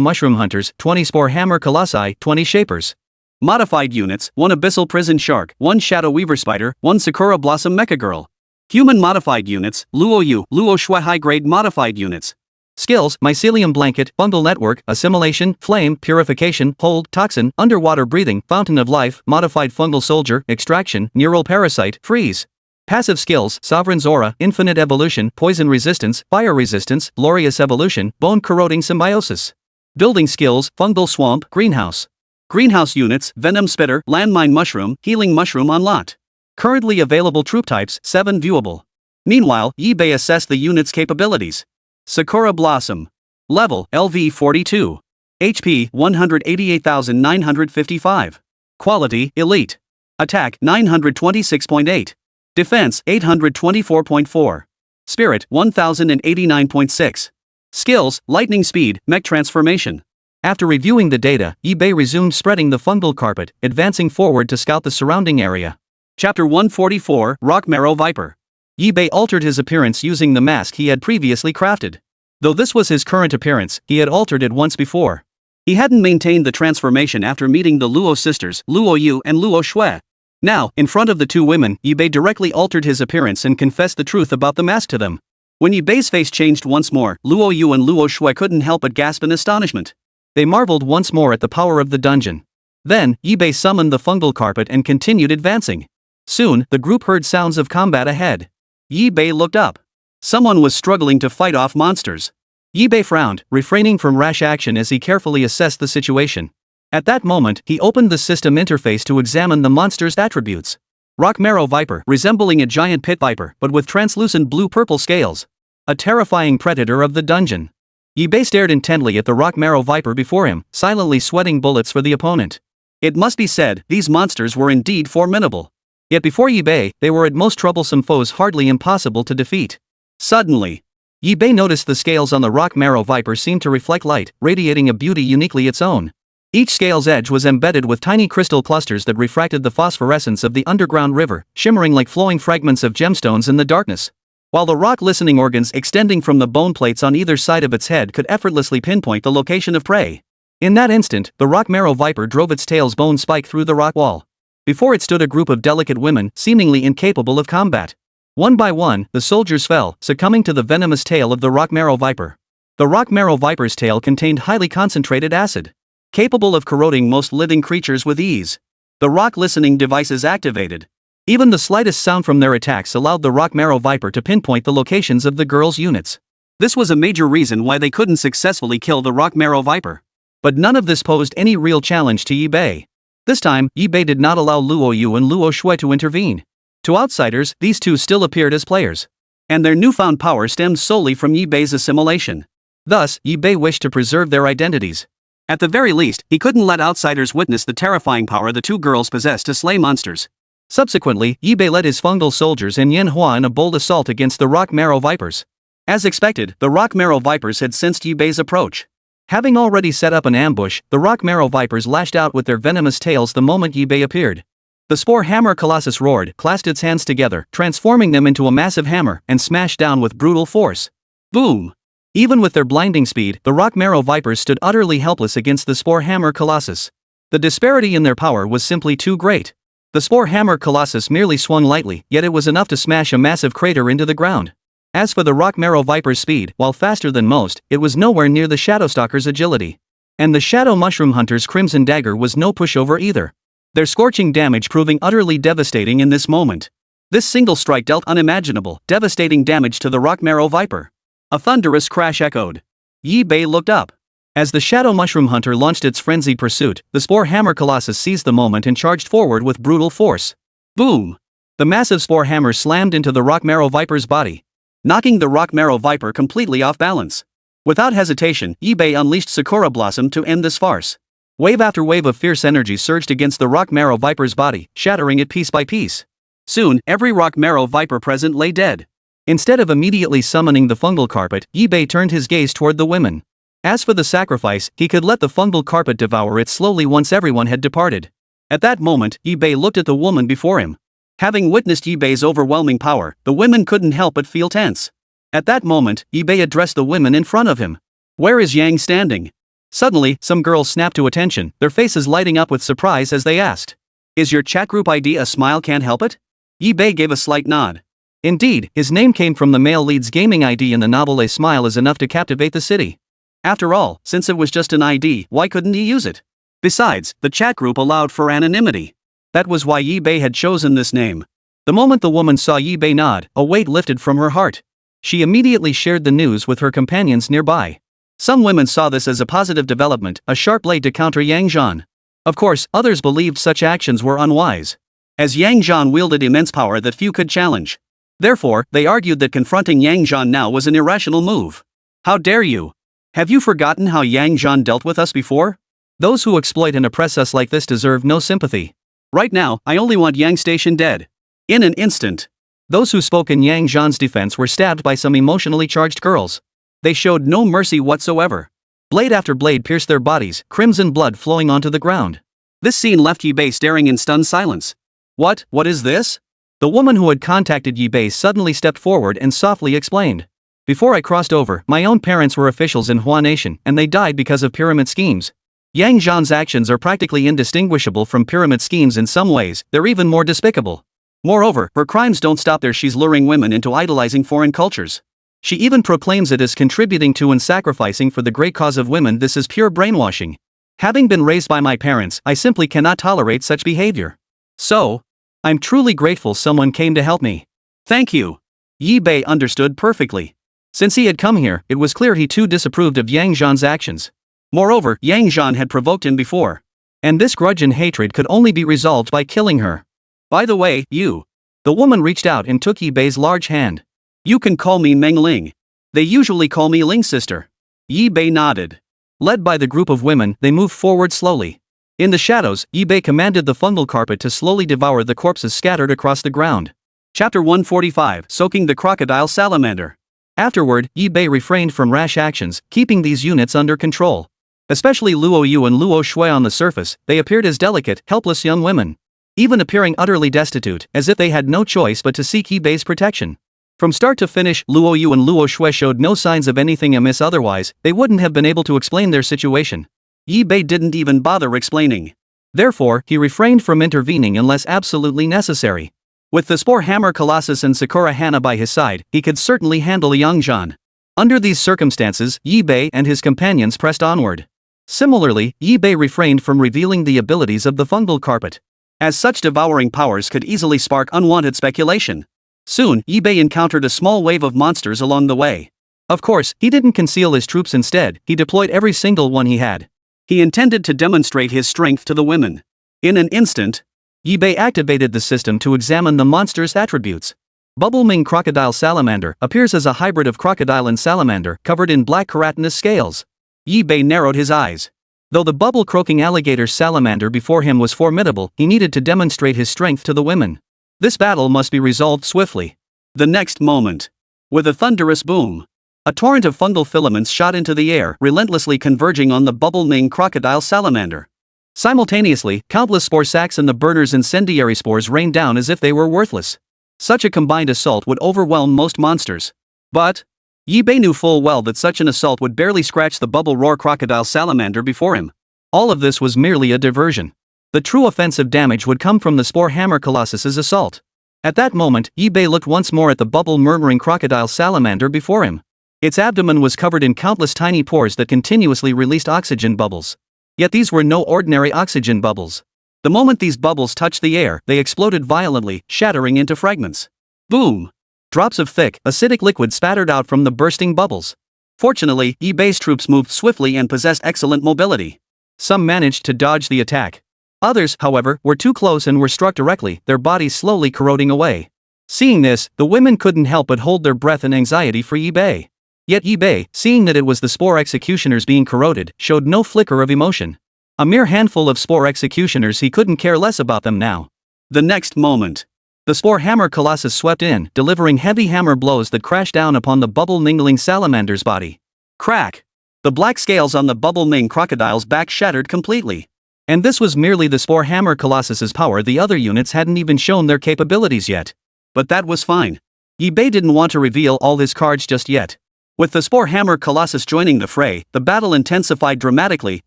Mushroom Hunters, 20 Spore Hammer Colossi, 20 Shapers. Modified units, 1 Abyssal Prison Shark, 1 Shadow Weaver Spider, 1 Sakura Blossom Mecha Girl. Human modified units, Luo Yu, Luo Shui high-grade modified units. Skills, Mycelium Blanket, Fungal Network, Assimilation, Flame, Purification, Hold, Toxin, Underwater Breathing, Fountain of Life, Modified Fungal Soldier, Extraction, Neural Parasite, Freeze. Passive skills, Sovereign's Aura, Infinite Evolution, Poison Resistance, Fire Resistance, Glorious Evolution, Bone Corroding Symbiosis. Building skills, Fungal Swamp, Greenhouse. Greenhouse units, Venom Spitter, Landmine Mushroom, Healing Mushroom unlocked. Currently available troop types, 7 viewable. Meanwhile, Yibei assessed the unit's capabilities. Sakura Blossom. Level, LV 42. HP, 188,955. Quality, Elite. Attack, 926.8. Defense, 824.4. Spirit, 1089.6. Skills, Lightning Speed, Mech Transformation. After reviewing the data, Yibei resumed spreading the fungal carpet, advancing forward to scout the surrounding area. Chapter 144, Rock Marrow Viper. Yibei altered his appearance using the mask he had previously crafted. Though this was his current appearance, he had altered it once before. He hadn't maintained the transformation after meeting the Luo sisters, Luo Yu and Luo Shui. Now, in front of the two women, Yibei directly altered his appearance and confessed the truth about the mask to them. When Yibei's face changed once more, Luo Yu and Luo Shui couldn't help but gasp in astonishment. They marveled once more at the power of the dungeon. Then, Yibei summoned the fungal carpet and continued advancing. Soon, the group heard sounds of combat ahead. Yibei looked up. Someone was struggling to fight off monsters. Yibei frowned, refraining from rash action as he carefully assessed the situation. At that moment, he opened the system interface to examine the monster's attributes. Rock Marrow Viper, resembling a giant pit viper but with translucent blue-purple scales. A terrifying predator of the dungeon. Yibei stared intently at the Rock Marrow Viper before him, silently sweating bullets for the opponent. It must be said, these monsters were indeed formidable. Yet before Yibei, they were at most troublesome foes hardly impossible to defeat. Suddenly, Yi-Bei noticed the scales on the rock marrow viper seemed to reflect light, radiating a beauty uniquely its own. Each scale's edge was embedded with tiny crystal clusters that refracted the phosphorescence of the underground river, shimmering like flowing fragments of gemstones in the darkness. While the rock listening organs extending from the bone plates on either side of its head could effortlessly pinpoint the location of prey. In that instant, the rock marrow viper drove its tail's bone spike through the rock wall. Before it stood a group of delicate women, seemingly incapable of combat. One by one, the soldiers fell, succumbing to the venomous tail of the rock marrow viper. The rock marrow viper's tail contained highly concentrated acid, capable of corroding most living creatures with ease. The rock listening devices activated. Even the slightest sound from their attacks allowed the rock marrow viper to pinpoint the locations of the girls' units. This was a major reason why they couldn't successfully kill the rock marrow viper. But none of this posed any real challenge to Yi-Bei. This time, Yi-Bei did not allow Luo Yu and Luo Shui to intervene. To outsiders, these two still appeared as players. And their newfound power stemmed solely from Yi-Bei's assimilation. Thus, Yi-Bei wished to preserve their identities. At the very least, he couldn't let outsiders witness the terrifying power the two girls possessed to slay monsters. Subsequently, Yi-Bei led his fungal soldiers and Manhwa in a bold assault against the rock marrow vipers. As expected, the rock marrow vipers had sensed Yi-Bei's approach. Having already set up an ambush, the rock marrow vipers lashed out with their venomous tails the moment Yi-Bei appeared. The Spore Hammer Colossus roared, clasped its hands together, transforming them into a massive hammer, and smashed down with brutal force. Boom! Even with their blinding speed, the rock marrow vipers stood utterly helpless against the Spore Hammer Colossus. The disparity in their power was simply too great. The Spore Hammer Colossus merely swung lightly, yet it was enough to smash a massive crater into the ground. As for the rock marrow viper's speed, while faster than most, it was nowhere near the Shadowstalker's agility. And the Shadow Mushroom Hunter's Crimson Dagger was no pushover either. Their scorching damage proving utterly devastating in this moment. This single strike dealt unimaginable, devastating damage to the rock marrow viper. A thunderous crash echoed. Yi-Bei looked up. As the Shadow Mushroom Hunter launched its frenzied pursuit, the Spore Hammer Colossus seized the moment and charged forward with brutal force. Boom! The massive Spore Hammer slammed into the rock marrow viper's body, knocking the rock marrow viper completely off balance. Without hesitation, Yi-Bei unleashed Sakura Blossom to end this farce. Wave after wave of fierce energy surged against the rock marrow viper's body, shattering it piece by piece. Soon, every rock marrow viper present lay dead. Instead of immediately summoning the fungal carpet, Yi-Bei turned his gaze toward the women. As for the sacrifice, he could let the fungal carpet devour it slowly once everyone had departed. At that moment, Yi-Bei looked at the woman before him. Having witnessed Yi-Bei's overwhelming power, the women couldn't help but feel tense. At that moment, Yi-Bei addressed the women in front of him. "Where is Yang standing?" Suddenly, some girls snapped to attention, their faces lighting up with surprise as they asked, "Is your chat group ID a smile can't help it?" Yi-Bei gave a slight nod. Indeed, his name came from the male lead's gaming ID in the novel A Smile is Enough to Captivate the City. After all, since it was just an ID, why couldn't he use it? Besides, the chat group allowed for anonymity. That was why Yi-Bei had chosen this name. The moment the woman saw Yi-Bei nod, a weight lifted from her heart. She immediately shared the news with her companions nearby. Some women saw this as a positive development, a sharp blade to counter Yang Zhan. Of course, others believed such actions were unwise, as Yang Zhan wielded immense power that few could challenge. Therefore, they argued that confronting Yang Zhan now was an irrational move. How dare you? Have you forgotten how Yang Zhan dealt with us before? Those who exploit and oppress us like this deserve no sympathy. Right now, I only want Yang Station dead. In an instant. Those who spoke in Yang Zhan's defense were stabbed by some emotionally charged girls. They showed no mercy whatsoever. Blade after blade pierced their bodies, crimson blood flowing onto the ground. This scene left Yi-Bei staring in stunned silence. What is this? The woman who had contacted Yi-Bei suddenly stepped forward and softly explained. Before I crossed over, my own parents were officials in Hua Nation, and they died because of pyramid schemes. Yang Zhan's actions are practically indistinguishable from pyramid schemes in some ways, they're even more despicable. Moreover, her crimes don't stop there. She's luring women into idolizing foreign cultures. She even proclaims it as contributing to and sacrificing for the great cause of women. This is pure brainwashing. Having been raised by my parents, I simply cannot tolerate such behavior. So, I'm truly grateful someone came to help me. Thank you. Yi-Bei understood perfectly. Since he had come here, it was clear he too disapproved of Yang Zhan's actions. Moreover, Yang Zhan had provoked him before. And this grudge and hatred could only be resolved by killing her. By the way, you. The woman reached out and took Yi-Bei's large hand. You can call me Meng Ling. They usually call me Ling sister. Yi-Bei nodded. Led by the group of women, they moved forward slowly. In the shadows, Yi-Bei commanded the fungal carpet to slowly devour the corpses scattered across the ground. Chapter 145, Soaking the Crocodile Salamander. Afterward, Yi Bei refrained from rash actions, keeping these units under control. Especially Luo Yu and Luo Shui on the surface, they appeared as delicate, helpless young women. Even appearing utterly destitute, as if they had no choice but to seek Yi Bei's protection. From start to finish, Luo Yu and Luo Shui showed no signs of anything amiss, otherwise, they wouldn't have been able to explain their situation. Yi Bei didn't even bother explaining. Therefore, he refrained from intervening unless absolutely necessary. With the Spore Hammer Colossus and Sakura Hana by his side, he could certainly handle Yang Zhan. Under these circumstances, Yi Bei and his companions pressed onward. Similarly, Yi Bei refrained from revealing the abilities of the fungal carpet, as such devouring powers could easily spark unwanted speculation. Soon, Yi Bei encountered a small wave of monsters along the way. Of course, he didn't conceal his troops, instead, he deployed every single one he had. He intended to demonstrate his strength to the women. In an instant, Yi Bei activated the system to examine the monster's attributes. Bubble Ming Crocodile Salamander appears as a hybrid of crocodile and salamander covered in black keratinous scales. Yi Bei narrowed his eyes. Though the bubble-croaking alligator salamander before him was formidable, he needed to demonstrate his strength to the women. This battle must be resolved swiftly. The next moment, with a thunderous boom, a torrent of fungal filaments shot into the air, relentlessly converging on the Bubble Ming Crocodile Salamander. Simultaneously, countless spore sacs and the burner's incendiary spores rained down as if they were worthless. Such a combined assault would overwhelm most monsters. But Yi Bei knew full well that such an assault would barely scratch the Bubble Roar Crocodile Salamander before him. All of this was merely a diversion. The true offensive damage would come from the Spore Hammer Colossus's assault. At that moment, Yi Bei looked once more at the Bubble Murmuring Crocodile Salamander before him. Its abdomen was covered in countless tiny pores that continuously released oxygen bubbles. Yet these were no ordinary oxygen bubbles. The moment these bubbles touched the air, they exploded violently, shattering into fragments. Boom! Drops of thick, acidic liquid spattered out from the bursting bubbles. Fortunately, Yi Bei's troops moved swiftly and possessed excellent mobility. Some managed to dodge the attack. Others, however, were too close and were struck directly, their bodies slowly corroding away. Seeing this, the women couldn't help but hold their breath in anxiety for Yi Bei. Yet Yi Bei, seeing that it was the Spore Executioners being corroded, showed no flicker of emotion. A mere handful of Spore Executioners, he couldn't care less about them now. The next moment, the Spore Hammer Colossus swept in, delivering heavy hammer blows that crashed down upon the Bubble Mingling Salamander's body. Crack! The black scales on the Bubble Ming Crocodile's back shattered completely. And this was merely the Spore Hammer Colossus's power. The other units hadn't even shown their capabilities yet. But that was fine. Yi Bei didn't want to reveal all his cards just yet. With the Spore Hammer Colossus joining the fray, the battle intensified dramatically,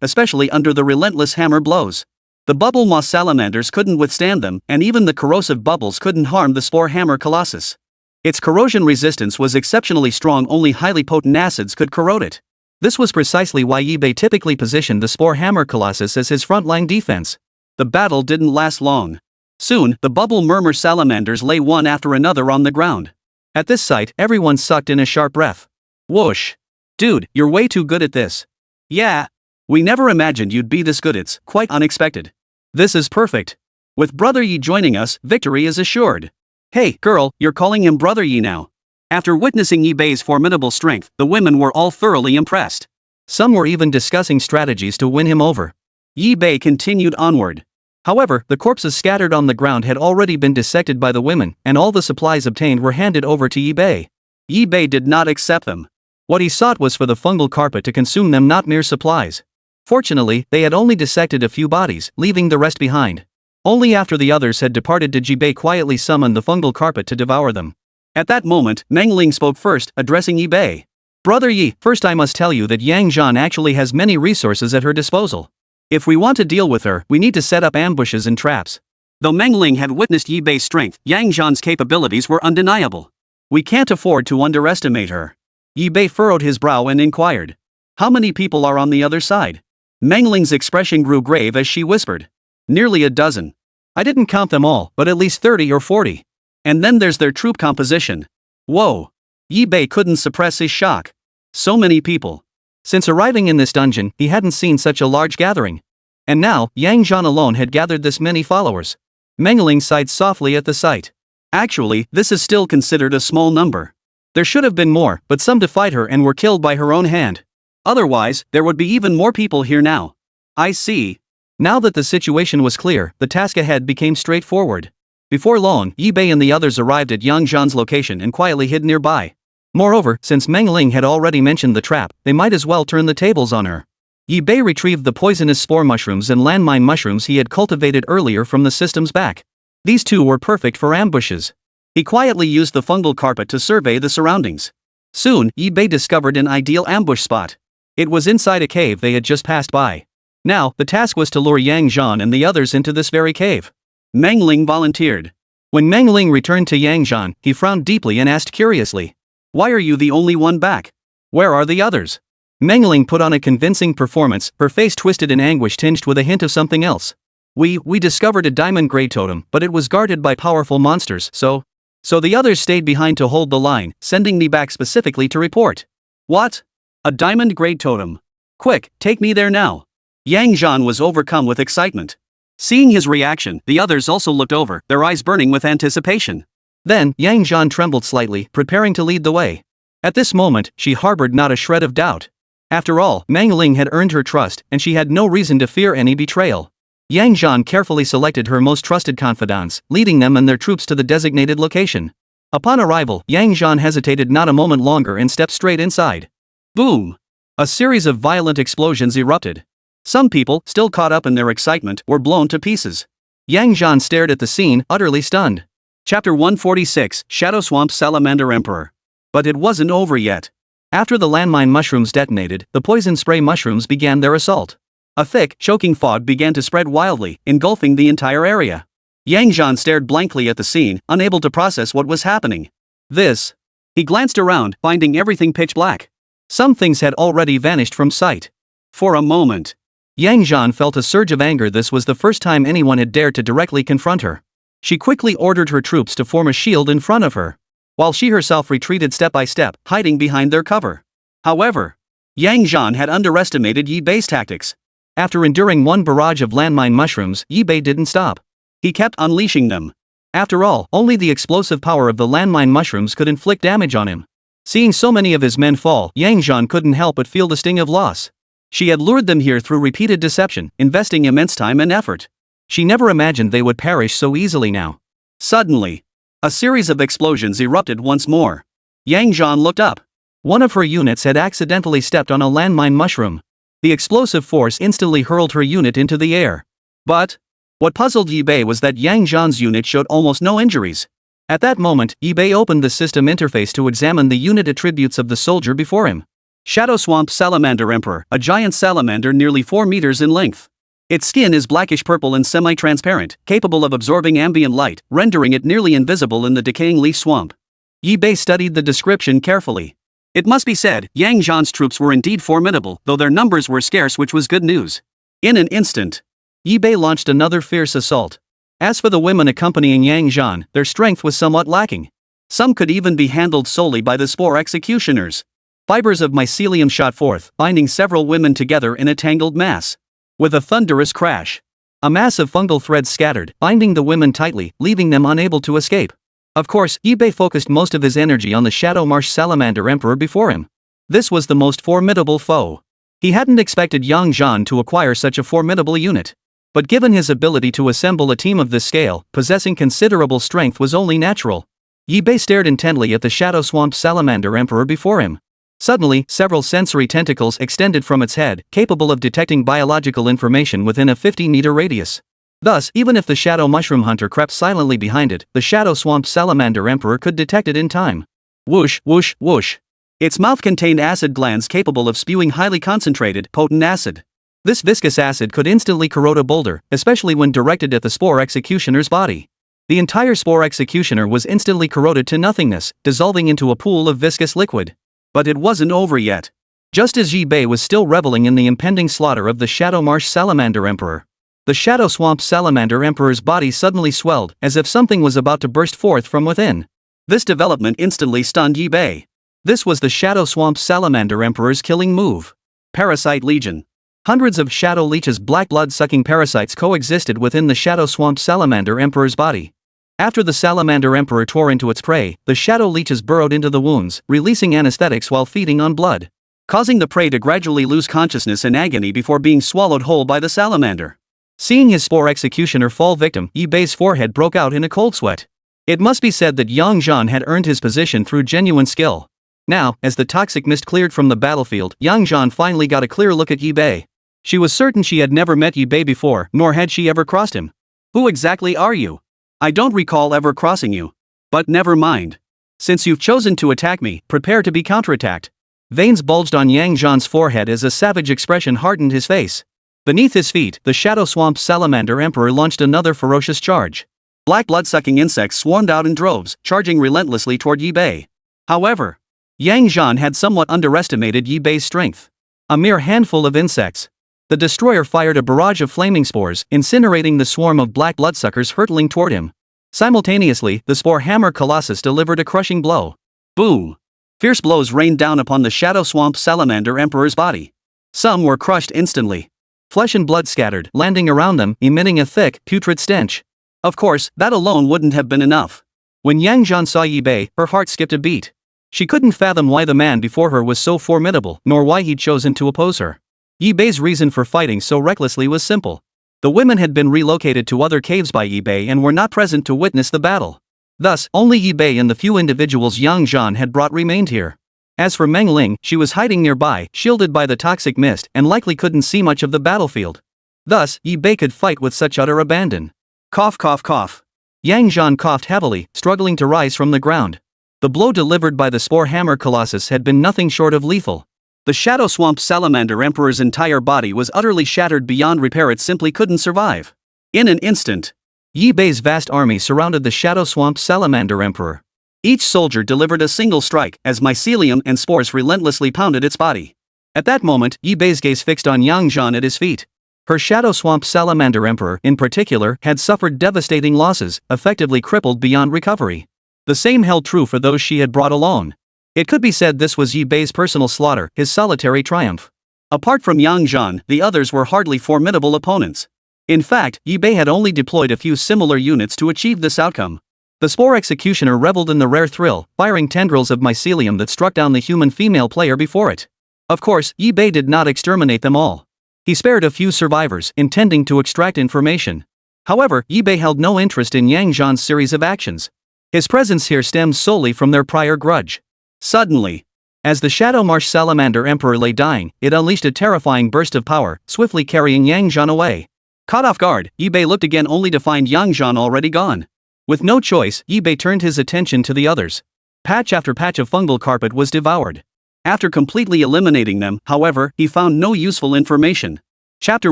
especially under the relentless hammer blows. The Bubble Moss Salamanders couldn't withstand them, and even the corrosive bubbles couldn't harm the Spore Hammer Colossus. Its corrosion resistance was exceptionally strong, only highly potent acids could corrode it. This was precisely why Yi Bei typically positioned the Spore Hammer Colossus as his frontline defense. The battle didn't last long. Soon, the Bubble Murmur Salamanders lay one after another on the ground. At this sight, everyone sucked in a sharp breath. Whoosh! Dude, you're way too good at this. Yeah. We never imagined you'd be this good, it's quite unexpected. This is perfect. With Brother Yi joining us, victory is assured. Hey, girl, you're calling him Brother Yi now. After witnessing Yi Bei's formidable strength, the women were all thoroughly impressed. Some were even discussing strategies to win him over. Yi Bei continued onward. However, the corpses scattered on the ground had already been dissected by the women, and all the supplies obtained were handed over to Yi Bei. Yi Bei did not accept them. What he sought was for the fungal carpet to consume them, not mere supplies. Fortunately, they had only dissected a few bodies, leaving the rest behind. Only after the others had departed did Yi Bei quietly summon the fungal carpet to devour them. At that moment, Meng Ling spoke first, addressing Yi Bei. Brother Yi, first I must tell you that Yang Zhan actually has many resources at her disposal. If we want to deal with her, we need to set up ambushes and traps. Though Meng Ling had witnessed Yi Bei's strength, Yang Zhan's capabilities were undeniable. We can't afford to underestimate her. Yi Bei furrowed his brow and inquired. How many people are on the other side? Meng Ling's expression grew grave as she whispered. Nearly a dozen. I didn't count them all, but at least 30 or 40. And then there's their troop composition. Whoa! Yi Bei couldn't suppress his shock. So many people. Since arriving in this dungeon, he hadn't seen such a large gathering. And now, Yang Zhan alone had gathered this many followers. Meng Ling sighed softly at the sight. Actually, this is still considered a small number. There should have been more, but some defied her and were killed by her own hand. Otherwise, there would be even more people here now. I see. Now that the situation was clear, the task ahead became straightforward. Before long, Yi Bei and the others arrived at Yang Zhan's location and quietly hid nearby. Moreover, since Meng Ling had already mentioned the trap, they might as well turn the tables on her. Yi Bei retrieved the poisonous spore mushrooms and landmine mushrooms he had cultivated earlier from the system's back. These two were perfect for ambushes. He quietly used the fungal carpet to survey the surroundings. Soon, Yi Bei discovered an ideal ambush spot. It was inside a cave they had just passed by. Now, the task was to lure Yang Zhan and the others into this very cave. Meng Ling volunteered. When Meng Ling returned to Yang Zhan, he frowned deeply and asked curiously, "Why are you the only one back? Where are the others?" Meng Ling put on a convincing performance, her face twisted in anguish tinged with a hint of something else. We discovered a diamond grey totem, but it was guarded by powerful monsters, so the others stayed behind to hold the line, sending me back specifically to report." "What? A diamond grey totem? Quick, take me there now." Yang Zhan was overcome with excitement. Seeing his reaction, the others also looked over, their eyes burning with anticipation. Then, Yang Zhan trembled slightly, preparing to lead the way. At this moment, she harbored not a shred of doubt. After all, Meng Ling had earned her trust, and she had no reason to fear any betrayal. Yang Zhan carefully selected her most trusted confidants, leading them and their troops to the designated location. Upon arrival, Yang Zhan hesitated not a moment longer and stepped straight inside. Boom! A series of violent explosions erupted. Some people, still caught up in their excitement, were blown to pieces. Yang Zhan stared at the scene, utterly stunned. Chapter 146, Shadow Swamp Salamander Emperor. But it wasn't over yet. After the landmine mushrooms detonated, the poison spray mushrooms began their assault. A thick, choking fog began to spread wildly, engulfing the entire area. Yang Zhan stared blankly at the scene, unable to process what was happening. He glanced around, finding everything pitch black. Some things had already vanished from sight. For a moment, Yang Zhan felt a surge of anger. This was the first time anyone had dared to directly confront her. She quickly ordered her troops to form a shield in front of her, while she herself retreated step by step, hiding behind their cover. However, Yang Zhan had underestimated Yi Bei's tactics. After enduring one barrage of landmine mushrooms, Yi Bei didn't stop. He kept unleashing them. After all, only the explosive power of the landmine mushrooms could inflict damage on him. Seeing so many of his men fall, Yang Zhan couldn't help but feel the sting of loss. She had lured them here through repeated deception, investing immense time and effort. She never imagined they would perish so easily now. Suddenly, a series of explosions erupted once more. Yang Zhan looked up. One of her units had accidentally stepped on a landmine mushroom. The explosive force instantly hurled her unit into the air. But what puzzled Yi Bei was that Yang Zhan's unit showed almost no injuries. At that moment, Yi Bei opened the system interface to examine the unit attributes of the soldier before him. Shadow Swamp Salamander Emperor, a giant salamander nearly 4 meters in length. Its skin is blackish-purple and semi-transparent, capable of absorbing ambient light, rendering it nearly invisible in the decaying leaf swamp. Yi Bei studied the description carefully. It must be said, Yang Zhan's troops were indeed formidable, though their numbers were scarce, which was good news. In an instant, Yi Bei launched another fierce assault. As for the women accompanying Yang Zhan, their strength was somewhat lacking. Some could even be handled solely by the Spore Executioners. Fibers of mycelium shot forth, binding several women together in a tangled mass. With a thunderous crash, a mass of fungal threads scattered, binding the women tightly, leaving them unable to escape. Of course, Yi Bei focused most of his energy on the Shadow Marsh Salamander Emperor before him. This was the most formidable foe. He hadn't expected Yang Zhan to acquire such a formidable unit. But given his ability to assemble a team of this scale, possessing considerable strength was only natural. Yi Bei stared intently at the Shadow Swamp Salamander Emperor before him. Suddenly, several sensory tentacles extended from its head, capable of detecting biological information within a 50-meter radius. Thus, even if the Shadow Mushroom Hunter crept silently behind it, the Shadow Swamp Salamander Emperor could detect it in time. Whoosh, whoosh, whoosh. Its mouth contained acid glands capable of spewing highly concentrated, potent acid. This viscous acid could instantly corrode a boulder, especially when directed at the Spore Executioner's body. The entire Spore Executioner was instantly corroded to nothingness, dissolving into a pool of viscous liquid. But it wasn't over yet. Just as Yi Bei was still reveling in the impending slaughter of the Shadow Marsh Salamander Emperor, the Shadow Swamp Salamander Emperor's body suddenly swelled, as if something was about to burst forth from within. This development instantly stunned Yi Bei. This was the Shadow Swamp Salamander Emperor's killing move. Parasite Legion. Hundreds of shadow leeches, black blood-sucking parasites, coexisted within the Shadow Swamp Salamander Emperor's body. After the Salamander Emperor tore into its prey, the shadow leeches burrowed into the wounds, releasing anesthetics while feeding on blood, causing the prey to gradually lose consciousness in agony before being swallowed whole by the salamander. Seeing his Spore Executioner fall victim, Yi Bei's forehead broke out in a cold sweat. It must be said that Yang Zhan had earned his position through genuine skill. Now, as the toxic mist cleared from the battlefield, Yang Zhan finally got a clear look at Yi Bei. She was certain she had never met Yi Bei before, nor had she ever crossed him. Who exactly are you? I don't recall ever crossing you. But never mind. Since you've chosen to attack me, prepare to be counterattacked. Veins bulged on Yang Zhan's forehead as a savage expression hardened his face. Beneath his feet, the Shadow Swamp Salamander Emperor launched another ferocious charge. Black blood-sucking insects swarmed out in droves, charging relentlessly toward Yi Bei. However, Yang Zhan had somewhat underestimated Yi Bei's strength. A mere handful of insects. The destroyer fired a barrage of flaming spores, incinerating the swarm of black bloodsuckers hurtling toward him. Simultaneously, the Spore Hammer Colossus delivered a crushing blow. Boom! Fierce blows rained down upon the Shadow Swamp Salamander Emperor's body. Some were crushed instantly. Flesh and blood scattered, landing around them, emitting a thick, putrid stench. Of course, that alone wouldn't have been enough. When Yang Zhan saw Yi Bei, her heart skipped a beat. She couldn't fathom why the man before her was so formidable, nor why he'd chosen to oppose her. Yi Bei's reason for fighting so recklessly was simple. The women had been relocated to other caves by Yi Bei and were not present to witness the battle. Thus, only Yi Bei and the few individuals Yang Zhan had brought remained here. As for Meng Ling, she was hiding nearby, shielded by the toxic mist, and likely couldn't see much of the battlefield. Thus, Yi Bei could fight with such utter abandon. Cough cough cough. Yang Zhan coughed heavily, struggling to rise from the ground. The blow delivered by the Spore Hammer Colossus had been nothing short of lethal. The Shadow Swamp Salamander Emperor's entire body was utterly shattered beyond repair. It simply couldn't survive. In an instant, Yi Bei's vast army surrounded the Shadow Swamp Salamander Emperor. Each soldier delivered a single strike, as mycelium and spores relentlessly pounded its body. At that moment, Yi Bei's gaze fixed on Yang Zhan at his feet. Her Shadow Swamp Salamander Emperor, in particular, had suffered devastating losses, effectively crippled beyond recovery. The same held true for those she had brought alone. It could be said this was Yi Bei's personal slaughter, his solitary triumph. Apart from Yang Zhan, the others were hardly formidable opponents. In fact, Yi Bei had only deployed a few similar units to achieve this outcome. The Spore Executioner reveled in the rare thrill, firing tendrils of mycelium that struck down the human female player before it. Of course, Yi Bei did not exterminate them all. He spared a few survivors, intending to extract information. However, Yi Bei held no interest in Yang Zhan's series of actions. His presence here stemmed solely from their prior grudge. Suddenly, as the Shadow Marsh Salamander Emperor lay dying, it unleashed a terrifying burst of power, swiftly carrying Yang Zhan away. Caught off guard, Yi Bei looked again only to find Yang Zhan already gone. With no choice, Yi Bei turned his attention to the others. Patch after patch of fungal carpet was devoured. After completely eliminating them, however, he found no useful information. Chapter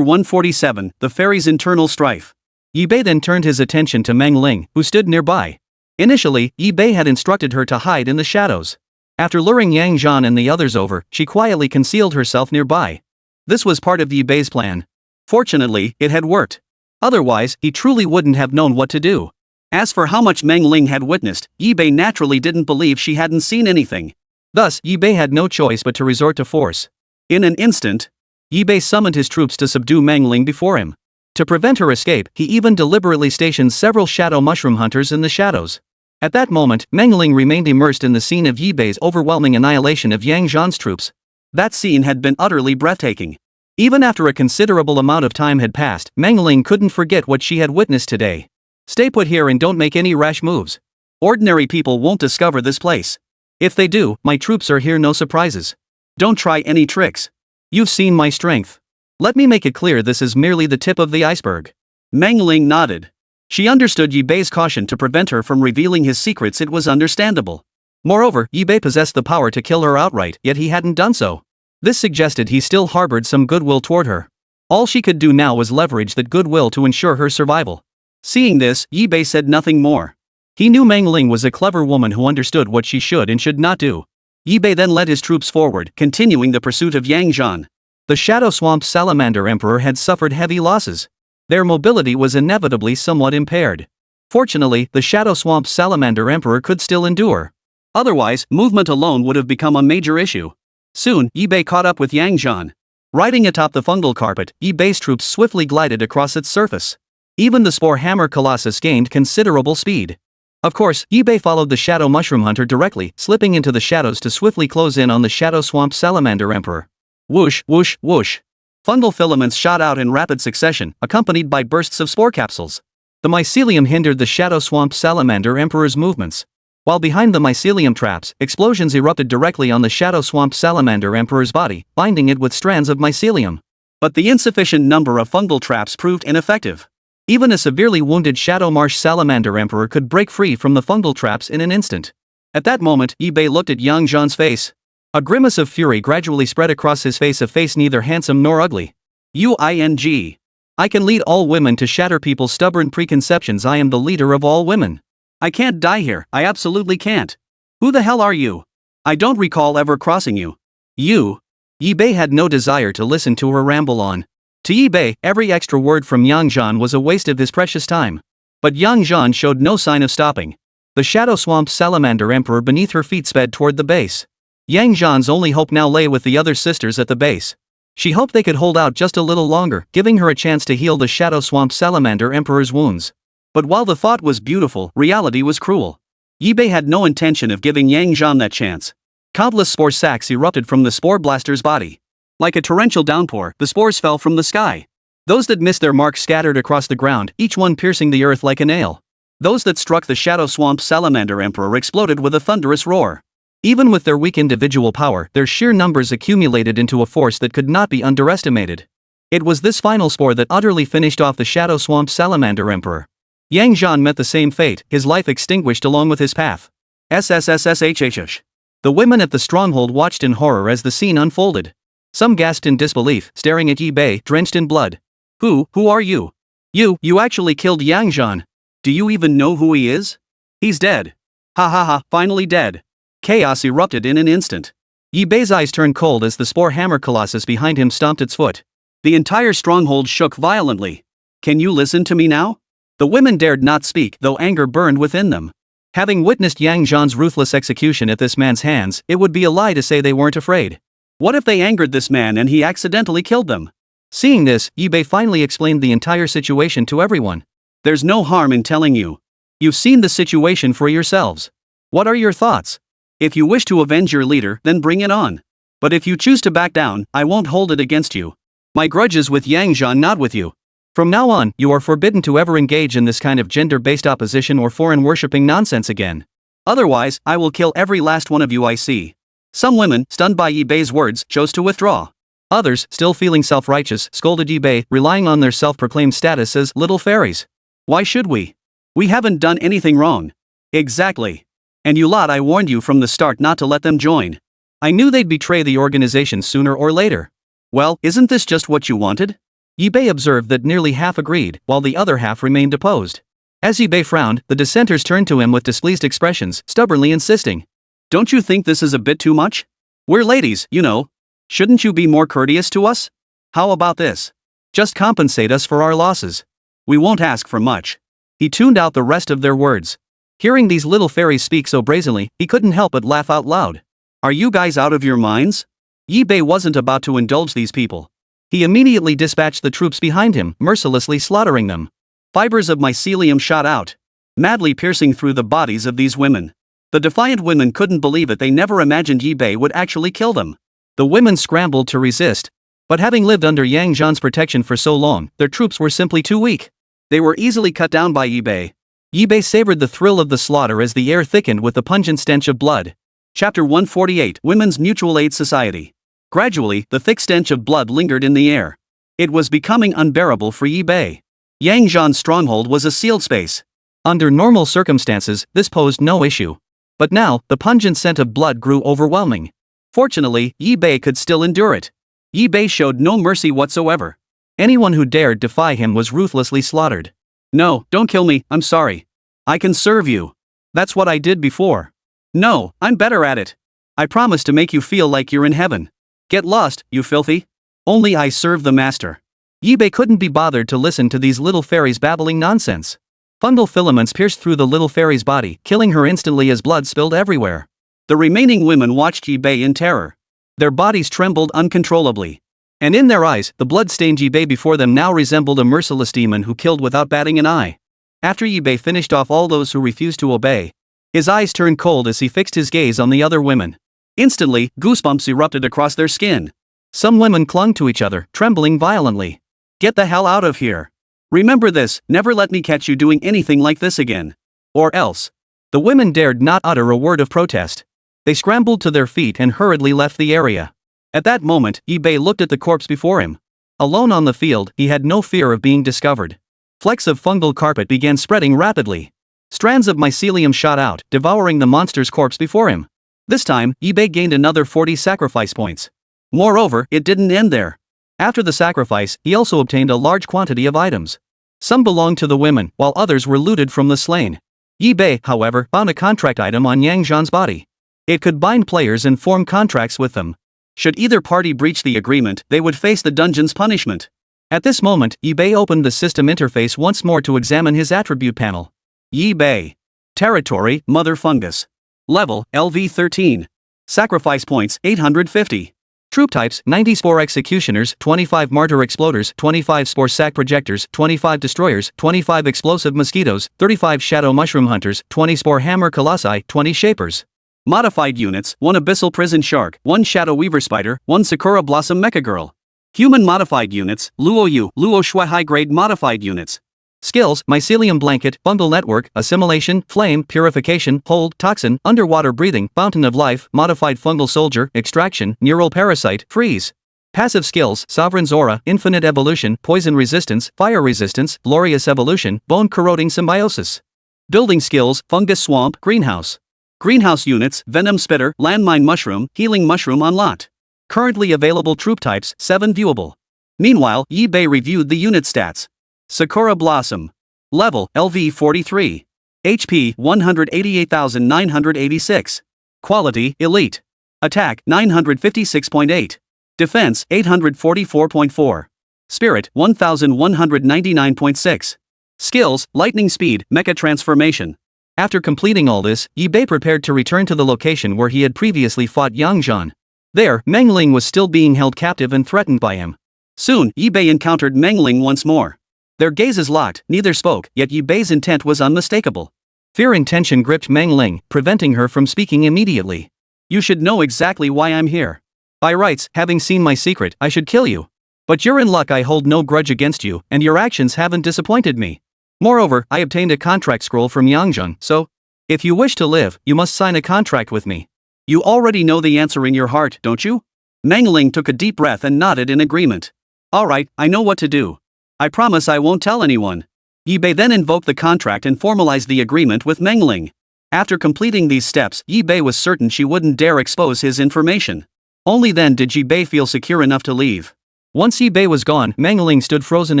147, The Fairy's Internal Strife. Yi Bei then turned his attention to Meng Ling, who stood nearby. Initially, Yi Bei had instructed her to hide in the shadows. After luring Yang Zhan and the others over, she quietly concealed herself nearby. This was part of Yi Bei's plan. Fortunately, it had worked. Otherwise, he truly wouldn't have known what to do. As for how much Meng Ling had witnessed, Yi Bei naturally didn't believe she hadn't seen anything. Thus, Yi Bei had no choice but to resort to force. In an instant, Yi Bei summoned his troops to subdue Meng Ling before him. To prevent her escape, he even deliberately stationed several shadow mushroom hunters in the shadows. At that moment, Meng Ling remained immersed in the scene of Yi Bei's overwhelming annihilation of Yang Zhan's troops. That scene had been utterly breathtaking. Even after a considerable amount of time had passed, Meng Ling couldn't forget what she had witnessed today. Stay put here and don't make any rash moves. Ordinary people won't discover this place. If they do, my troops are here, no surprises. Don't try any tricks. You've seen my strength. Let me make it clear this is merely the tip of the iceberg. Meng Ling nodded. She understood Yi Bei's caution to prevent her from revealing his secrets. It was understandable. Moreover, Yi Bei possessed the power to kill her outright, yet he hadn't done so. This suggested he still harbored some goodwill toward her. All she could do now was leverage that goodwill to ensure her survival. Seeing this, Yi Bei said nothing more. He knew Meng Ling was a clever woman who understood what she should and should not do. Yi Bei then led his troops forward, continuing the pursuit of Yang Zhan. The Shadow Swamp Salamander Emperor had suffered heavy losses. Their mobility was inevitably somewhat impaired. Fortunately, the Shadow Swamp Salamander Emperor could still endure. Otherwise, movement alone would have become a major issue. Soon, Yi Bei caught up with Yang Zhan. Riding atop the fungal carpet, Yi Bei's troops swiftly glided across its surface. Even the Spore Hammer Colossus gained considerable speed. Of course, Yi Bei followed the Shadow Mushroom Hunter directly, slipping into the shadows to swiftly close in on the Shadow Swamp Salamander Emperor. Whoosh, whoosh, whoosh. Fungal filaments shot out in rapid succession, accompanied by bursts of spore capsules. The mycelium hindered the Shadow Swamp Salamander Emperor's movements. While behind the mycelium traps, explosions erupted directly on the Shadow Swamp Salamander Emperor's body, binding it with strands of mycelium. But the insufficient number of fungal traps proved ineffective. Even a severely wounded Shadow Marsh Salamander Emperor could break free from the fungal traps in an instant. At that moment, Yi-Bei looked at Yang Zhan's face. A grimace of fury gradually spread across his face, a face neither handsome nor ugly. "Uing. I can lead all women to shatter people's stubborn preconceptions. I am the leader of all women. I can't die here, I absolutely can't. Who the hell are you? I don't recall ever crossing you. You." Yi-Bei had no desire to listen to her ramble on. To Yi-Bei, every extra word from Yang Zhan was a waste of his precious time. But Yang Zhan showed no sign of stopping. The Shadow Swamp Salamander Emperor beneath her feet sped toward the base. Yang Zhan's only hope now lay with the other sisters at the base. She hoped they could hold out just a little longer, giving her a chance to heal the Shadow Swamp Salamander Emperor's wounds. But while the thought was beautiful, reality was cruel. Yi-Bei had no intention of giving Yang Zhan that chance. Countless spore sacs erupted from the spore blaster's body. Like a torrential downpour, the spores fell from the sky. Those that missed their mark scattered across the ground, each one piercing the earth like a nail. Those that struck the Shadow Swamp Salamander Emperor exploded with a thunderous roar. Even with their weak individual power, their sheer numbers accumulated into a force that could not be underestimated. It was this final spore that utterly finished off the Shadow Swamp Salamander Emperor. Yang Zhan met the same fate, his life extinguished along with his path. SSS-rank. The women at the stronghold watched in horror as the scene unfolded. Some gasped in disbelief, staring at Yi-Bei, drenched in blood. Who are you? You actually killed Yang Zhan. Do you even know who he is? He's dead. Ha ha ha, finally dead. Chaos erupted in an instant. Yi-Bei's eyes turned cold as the spore hammer colossus behind him stomped its foot. The entire stronghold shook violently. Can you listen to me now? The women dared not speak, though anger burned within them. Having witnessed Yang Zhan's ruthless execution at this man's hands, it would be a lie to say they weren't afraid. What if they angered this man and he accidentally killed them? Seeing this, Yi-Bei finally explained the entire situation to everyone. There's no harm in telling you. You've seen the situation for yourselves. What are your thoughts? If you wish to avenge your leader, then bring it on. But if you choose to back down, I won't hold it against you. My grudge is with Yang Zhan, not with you. From now on, you are forbidden to ever engage in this kind of gender-based opposition or foreign-worshipping nonsense again. Otherwise, I will kill every last one of you I see. Some women, stunned by Yi-Bei's words, chose to withdraw. Others, still feeling self-righteous, scolded Yi-Bei, relying on their self-proclaimed status as little fairies. Why should we? We haven't done anything wrong. Exactly. And you lot, I warned you from the start not to let them join. I knew they'd betray the organization sooner or later. Well, isn't this just what you wanted? Yi-Bei observed that nearly half agreed, while the other half remained opposed. As Yi-Bei frowned, the dissenters turned to him with displeased expressions, stubbornly insisting. Don't you think this is a bit too much? We're ladies, you know. Shouldn't you be more courteous to us? How about this? Just compensate us for our losses. We won't ask for much. He tuned out the rest of their words. Hearing these little fairies speak so brazenly, he couldn't help but laugh out loud. Are you guys out of your minds? Yi-Bei wasn't about to indulge these people. He immediately dispatched the troops behind him, mercilessly slaughtering them. Fibers of mycelium shot out, madly piercing through the bodies of these women. The defiant women couldn't believe it. They never imagined Yi-Bei would actually kill them. The women scrambled to resist. But having lived under Yang Zhan's protection for so long, their troops were simply too weak. They were easily cut down by Yi-Bei. Yi-Bei savored the thrill of the slaughter as the air thickened with the pungent stench of blood. Chapter 148, Women's Mutual Aid Society. Gradually, the thick stench of blood lingered in the air. It was becoming unbearable for Yi-Bei. Yang Zhan's stronghold was a sealed space. Under normal circumstances, this posed no issue. But now, the pungent scent of blood grew overwhelming. Fortunately, Yi-Bei could still endure it. Yi-Bei showed no mercy whatsoever. Anyone who dared defy him was ruthlessly slaughtered. No, don't kill me, I'm sorry. I can serve you. That's what I did before. No, I'm better at it. I promise to make you feel like you're in heaven. Get lost, you filthy. Only I serve the master. Yi-Bei couldn't be bothered to listen to these little fairies babbling nonsense. Fungal filaments pierced through the little fairy's body, killing her instantly as blood spilled everywhere. The remaining women watched Yi-Bei in terror. Their bodies trembled uncontrollably. And in their eyes, the blood-stained Yi-Bei before them now resembled a merciless demon who killed without batting an eye. After Yi-Bei finished off all those who refused to obey, his eyes turned cold as he fixed his gaze on the other women. Instantly, goosebumps erupted across their skin. Some women clung to each other, trembling violently. Get the hell out of here. Remember this, never let me catch you doing anything like this again. Or else. The women dared not utter a word of protest. They scrambled to their feet and hurriedly left the area. At that moment, Ibe looked at the corpse before him. Alone on the field, he had no fear of being discovered. Flecks of fungal carpet began spreading rapidly. Strands of mycelium shot out, devouring the monster's corpse before him. This time, Ibe gained another 40 sacrifice points. Moreover, it didn't end there. After the sacrifice, he also obtained a large quantity of items. Some belonged to the women, while others were looted from the slain. Ibe, however, found a contract item on Yang Zhan's body. It could bind players and form contracts with them. Should either party breach the agreement, they would face the dungeon's punishment. At this moment, Ibe opened the system interface once more to examine his attribute panel. Ibe. Territory, Mother Fungus. Level, LV 13. Sacrifice points, 850. Troop types, 90 Spore Executioners, 25 Martyr Exploders, 25 Spore Sac Projectors, 25 Destroyers, 25 Explosive Mosquitoes, 35 Shadow Mushroom Hunters, 20 Spore Hammer Colossi, 20 Shapers. Modified units, 1 Abyssal Prison Shark, 1 Shadow Weaver Spider, 1 Sakura Blossom Mecha Girl. Human modified units, Luo Yu, Luo Shui High Grade modified units. Skills, Mycelium Blanket, Fungal Network, Assimilation, Flame, Purification, Hold, Toxin, Underwater Breathing, Fountain of Life, Modified Fungal Soldier, Extraction, Neural Parasite, Freeze. Passive skills, Sovereign's Aura, Infinite Evolution, Poison Resistance, Fire Resistance, Glorious Evolution, Bone Corroding Symbiosis. Building skills, Fungus Swamp, Greenhouse. Greenhouse units, Venom Spitter, Landmine Mushroom, Healing Mushroom on lot. Currently available troop types, 7 viewable. Meanwhile, Ibe reviewed the unit stats. Sakura Blossom. Level, LV 43. HP, 188,986. Quality, Elite. Attack, 956.8. Defense, 844.4. Spirit, 1,199.6. Skills, Lightning Speed, Mecha Transformation. After completing all this, Ibe prepared to return to the location where he had previously fought Yang Zhan. There, Meng Ling was still being held captive and threatened by him. Soon, Ibe encountered Meng Ling once more. Their gazes locked, neither spoke, yet Ibe's intent was unmistakable. Fear and tension gripped Meng Ling, preventing her from speaking immediately. You should know exactly why I'm here. By rights, having seen my secret, I should kill you. But you're in luck. I hold no grudge against you, and your actions haven't disappointed me. Moreover, I obtained a contract scroll from Yang Zhan, so, if you wish to live, you must sign a contract with me. You already know the answer in your heart, don't you? Meng Ling took a deep breath and nodded in agreement. Alright, I know what to do. I promise I won't tell anyone. Ibe then invoked the contract and formalized the agreement with Meng Ling. After completing these steps, Ibe was certain she wouldn't dare expose his information. Only then did Ibe feel secure enough to leave. Once Ibe was gone, Meng Ling stood frozen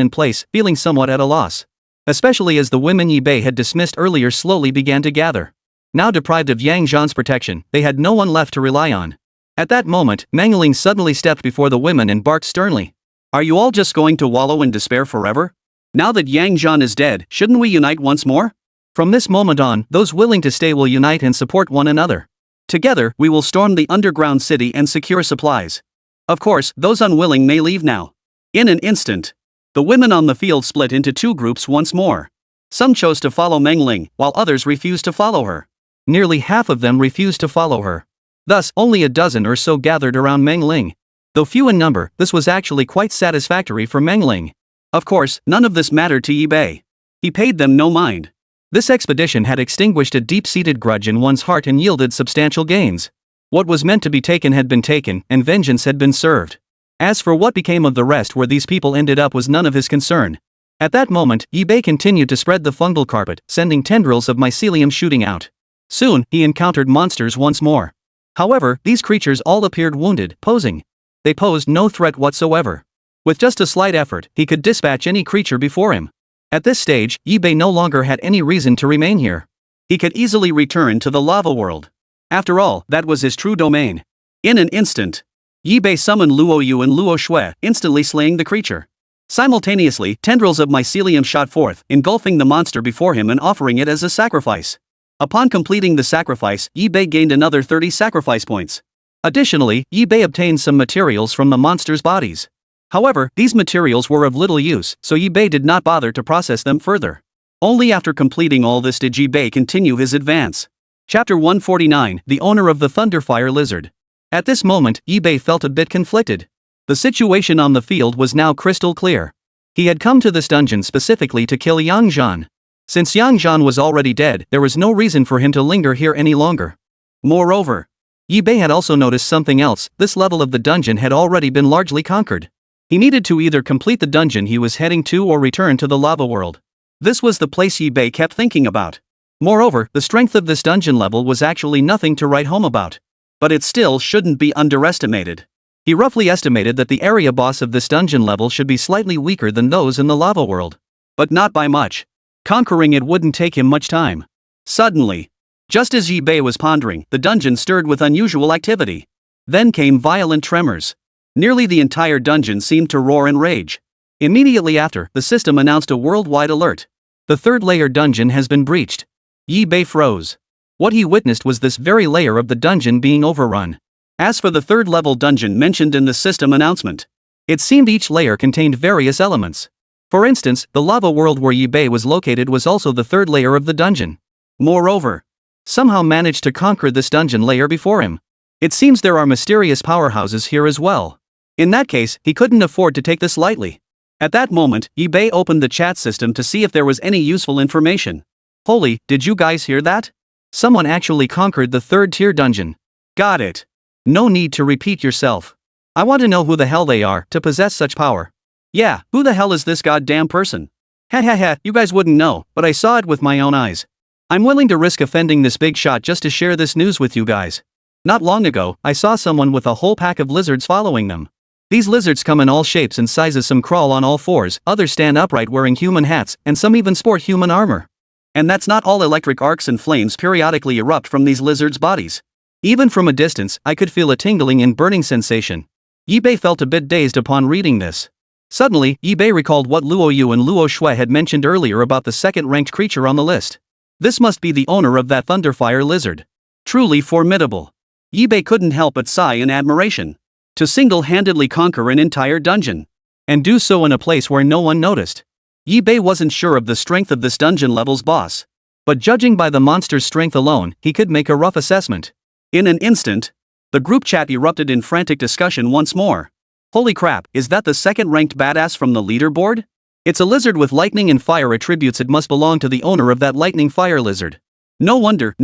in place, feeling somewhat at a loss. Especially as the women Ibe had dismissed earlier slowly began to gather. Now deprived of Yang Zhan's protection, they had no one left to rely on. At that moment, Meng Ling suddenly stepped before the women and barked sternly. Are you all just going to wallow in despair forever? Now that Yang Zhan is dead, shouldn't we unite once more? From this moment on, those willing to stay will unite and support one another. Together, we will storm the underground city and secure supplies. Of course, those unwilling may leave now. In an instant, the women on the field split into 2 groups once more. Some chose to follow Meng Ling, while others refused to follow her. Nearly half of them refused to follow her. Thus, only a dozen or so gathered around Meng Ling. Though few in number, this was actually quite satisfactory for Meng Ling. Of course, none of this mattered to Ibe. He paid them no mind. This expedition had extinguished a deep-seated grudge in one's heart and yielded substantial gains. What was meant to be taken had been taken, and vengeance had been served. As for what became of the rest, where these people ended up, was none of his concern. At that moment, Ibe continued to spread the fungal carpet, sending tendrils of mycelium shooting out. Soon, he encountered monsters once more. However, these creatures all appeared wounded, posing. They posed no threat whatsoever. With just a slight effort, he could dispatch any creature before him. At this stage, Ibe no longer had any reason to remain here. He could easily return to the lava world. After all, that was his true domain. In an instant, Ibe summoned Luo Yu and Luo Shui, instantly slaying the creature. Simultaneously, tendrils of mycelium shot forth, engulfing the monster before him and offering it as a sacrifice. Upon completing the sacrifice, Ibe gained another 30 sacrifice points. Additionally, Ibe obtained some materials from the monster's bodies. However, these materials were of little use, so Ibe did not bother to process them further. Only after completing all this did Ibe continue his advance. Chapter 149, The Owner of the Thunderfire Lizard. At this moment, Ibe felt a bit conflicted. The situation on the field was now crystal clear. He had come to this dungeon specifically to kill Yang Zhan. Since Yang Zhan was already dead, there was no reason for him to linger here any longer. Moreover, Yi Bei had also noticed something else. This level of the dungeon had already been largely conquered. He needed to either complete the dungeon he was heading to or return to the lava world. This was the place Yi Bei kept thinking about. Moreover, the strength of this dungeon level was actually nothing to write home about. But it still shouldn't be underestimated. He roughly estimated that the area boss of this dungeon level should be slightly weaker than those in the lava world. But not by much. Conquering it wouldn't take him much time. Suddenly, just as Yi Bei was pondering, the dungeon stirred with unusual activity. Then came violent tremors. Nearly the entire dungeon seemed to roar in rage. Immediately after, the system announced a worldwide alert. The third layer dungeon has been breached. Yi Bei froze. What he witnessed was this very layer of the dungeon being overrun. As for the third level dungeon mentioned in the system announcement, it seemed each layer contained various elements. For instance, the lava world where Yi Bei was located was also the third layer of the dungeon. Moreover, somehow managed to conquer this dungeon layer before him. It seems there are mysterious powerhouses here as well. In that case, he couldn't afford to take this lightly. At that moment, Yi Bei opened the chat system to see if there was any useful information. Holy, did you guys hear that? Someone actually conquered the third tier dungeon. Got it. No need to repeat yourself. I want to know who the hell they are to possess such power. Yeah, who the hell is this goddamn person? Ha ha ha, you guys wouldn't know, but I saw it with my own eyes. I'm willing to risk offending this big shot just to share this news with you guys. Not long ago, I saw someone with a whole pack of lizards following them. These lizards come in all shapes and sizes, some crawl on all fours, others stand upright wearing human hats, and some even sport human armor. And that's not all. Electric arcs and flames periodically erupt from these lizards' bodies. Even from a distance, I could feel a tingling and burning sensation. Yi Bei felt a bit dazed upon reading this. Suddenly, Yi Bei recalled what Luo Yu and Luo Shui had mentioned earlier about the second-ranked creature on the list. This must be the owner of that Thunderfire lizard. Truly formidable. Yi Bei couldn't help but sigh in admiration. To single-handedly conquer an entire dungeon. And do so in a place where no one noticed. Yi Bei wasn't sure of the strength of this dungeon level's boss. But judging by the monster's strength alone, he could make a rough assessment. In an instant, the group chat erupted in frantic discussion once more. Holy crap, is that the second-ranked badass from the leaderboard? It's a lizard with lightning and fire attributes. It must belong to the owner of that lightning fire lizard. No wonder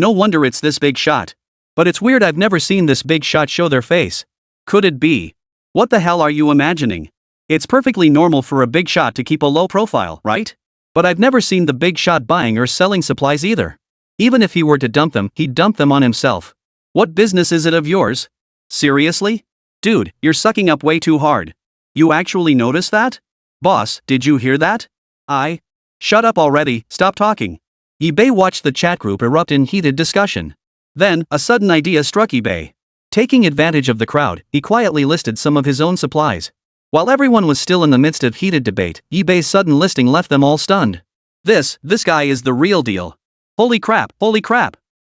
it's this big shot. But it's weird, I've never seen this big shot show their face. Could it be? What the hell are you imagining? It's perfectly normal for a big shot to keep a low profile, right? But I've never seen the big shot buying or selling supplies either. Even if he were to dump them, he'd dump them on himself. What business is it of yours? Seriously? Dude, you're sucking up way too hard. You actually noticed that? Boss, did you hear that? Shut up already, stop talking. Yi Bei watched the chat group erupt in heated discussion. Then, a sudden idea struck Yi Bei. Taking advantage of the crowd, he quietly listed some of his own supplies. While everyone was still in the midst of heated debate, Yi Bei's sudden listing left them all stunned. This guy is the real deal. Holy crap.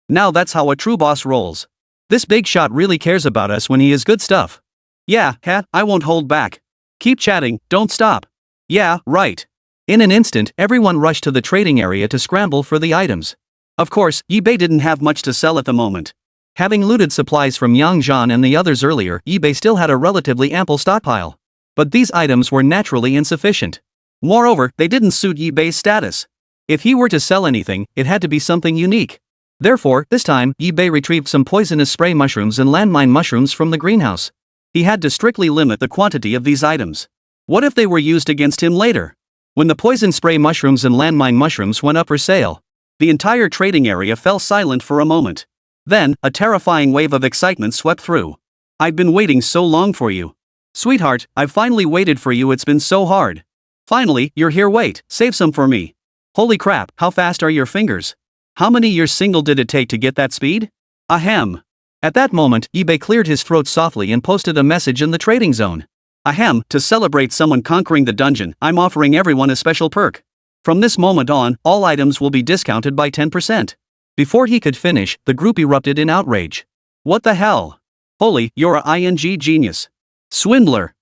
Now that's how a true boss rolls. This big shot really cares about us when he is good stuff. Yeah, I won't hold back. Keep chatting, don't stop. Yeah, right. In an instant, everyone rushed to the trading area to scramble for the items. Of course, Yi Bei didn't have much to sell at the moment. Having looted supplies from Yang Zhan and the others earlier, Yi Bei still had a relatively ample stockpile. But these items were naturally insufficient. Moreover, they didn't suit Yi Bei's status. If he were to sell anything, it had to be something unique. Therefore, this time, Yi Bei retrieved some poisonous spray mushrooms and landmine mushrooms from the greenhouse. He had to strictly limit the quantity of these items. What if they were used against him later? When the poison spray mushrooms and landmine mushrooms went up for sale, the entire trading area fell silent for a moment. Then, a terrifying wave of excitement swept through. I've been waiting so long for you. Sweetheart, I've finally waited for you, it's been so hard. Finally, you're here, wait, save some for me. Holy crap, how fast are your fingers? How many years single did it take to get that speed? Ahem. At that moment, Yi Bei cleared his throat softly and posted a message in the trading zone. Ahem, to celebrate someone conquering the dungeon, I'm offering everyone a special perk. From this moment on, all items will be discounted by 10%. Before he could finish, the group erupted in outrage. What the hell? Holy, you're a ING genius. Swindler.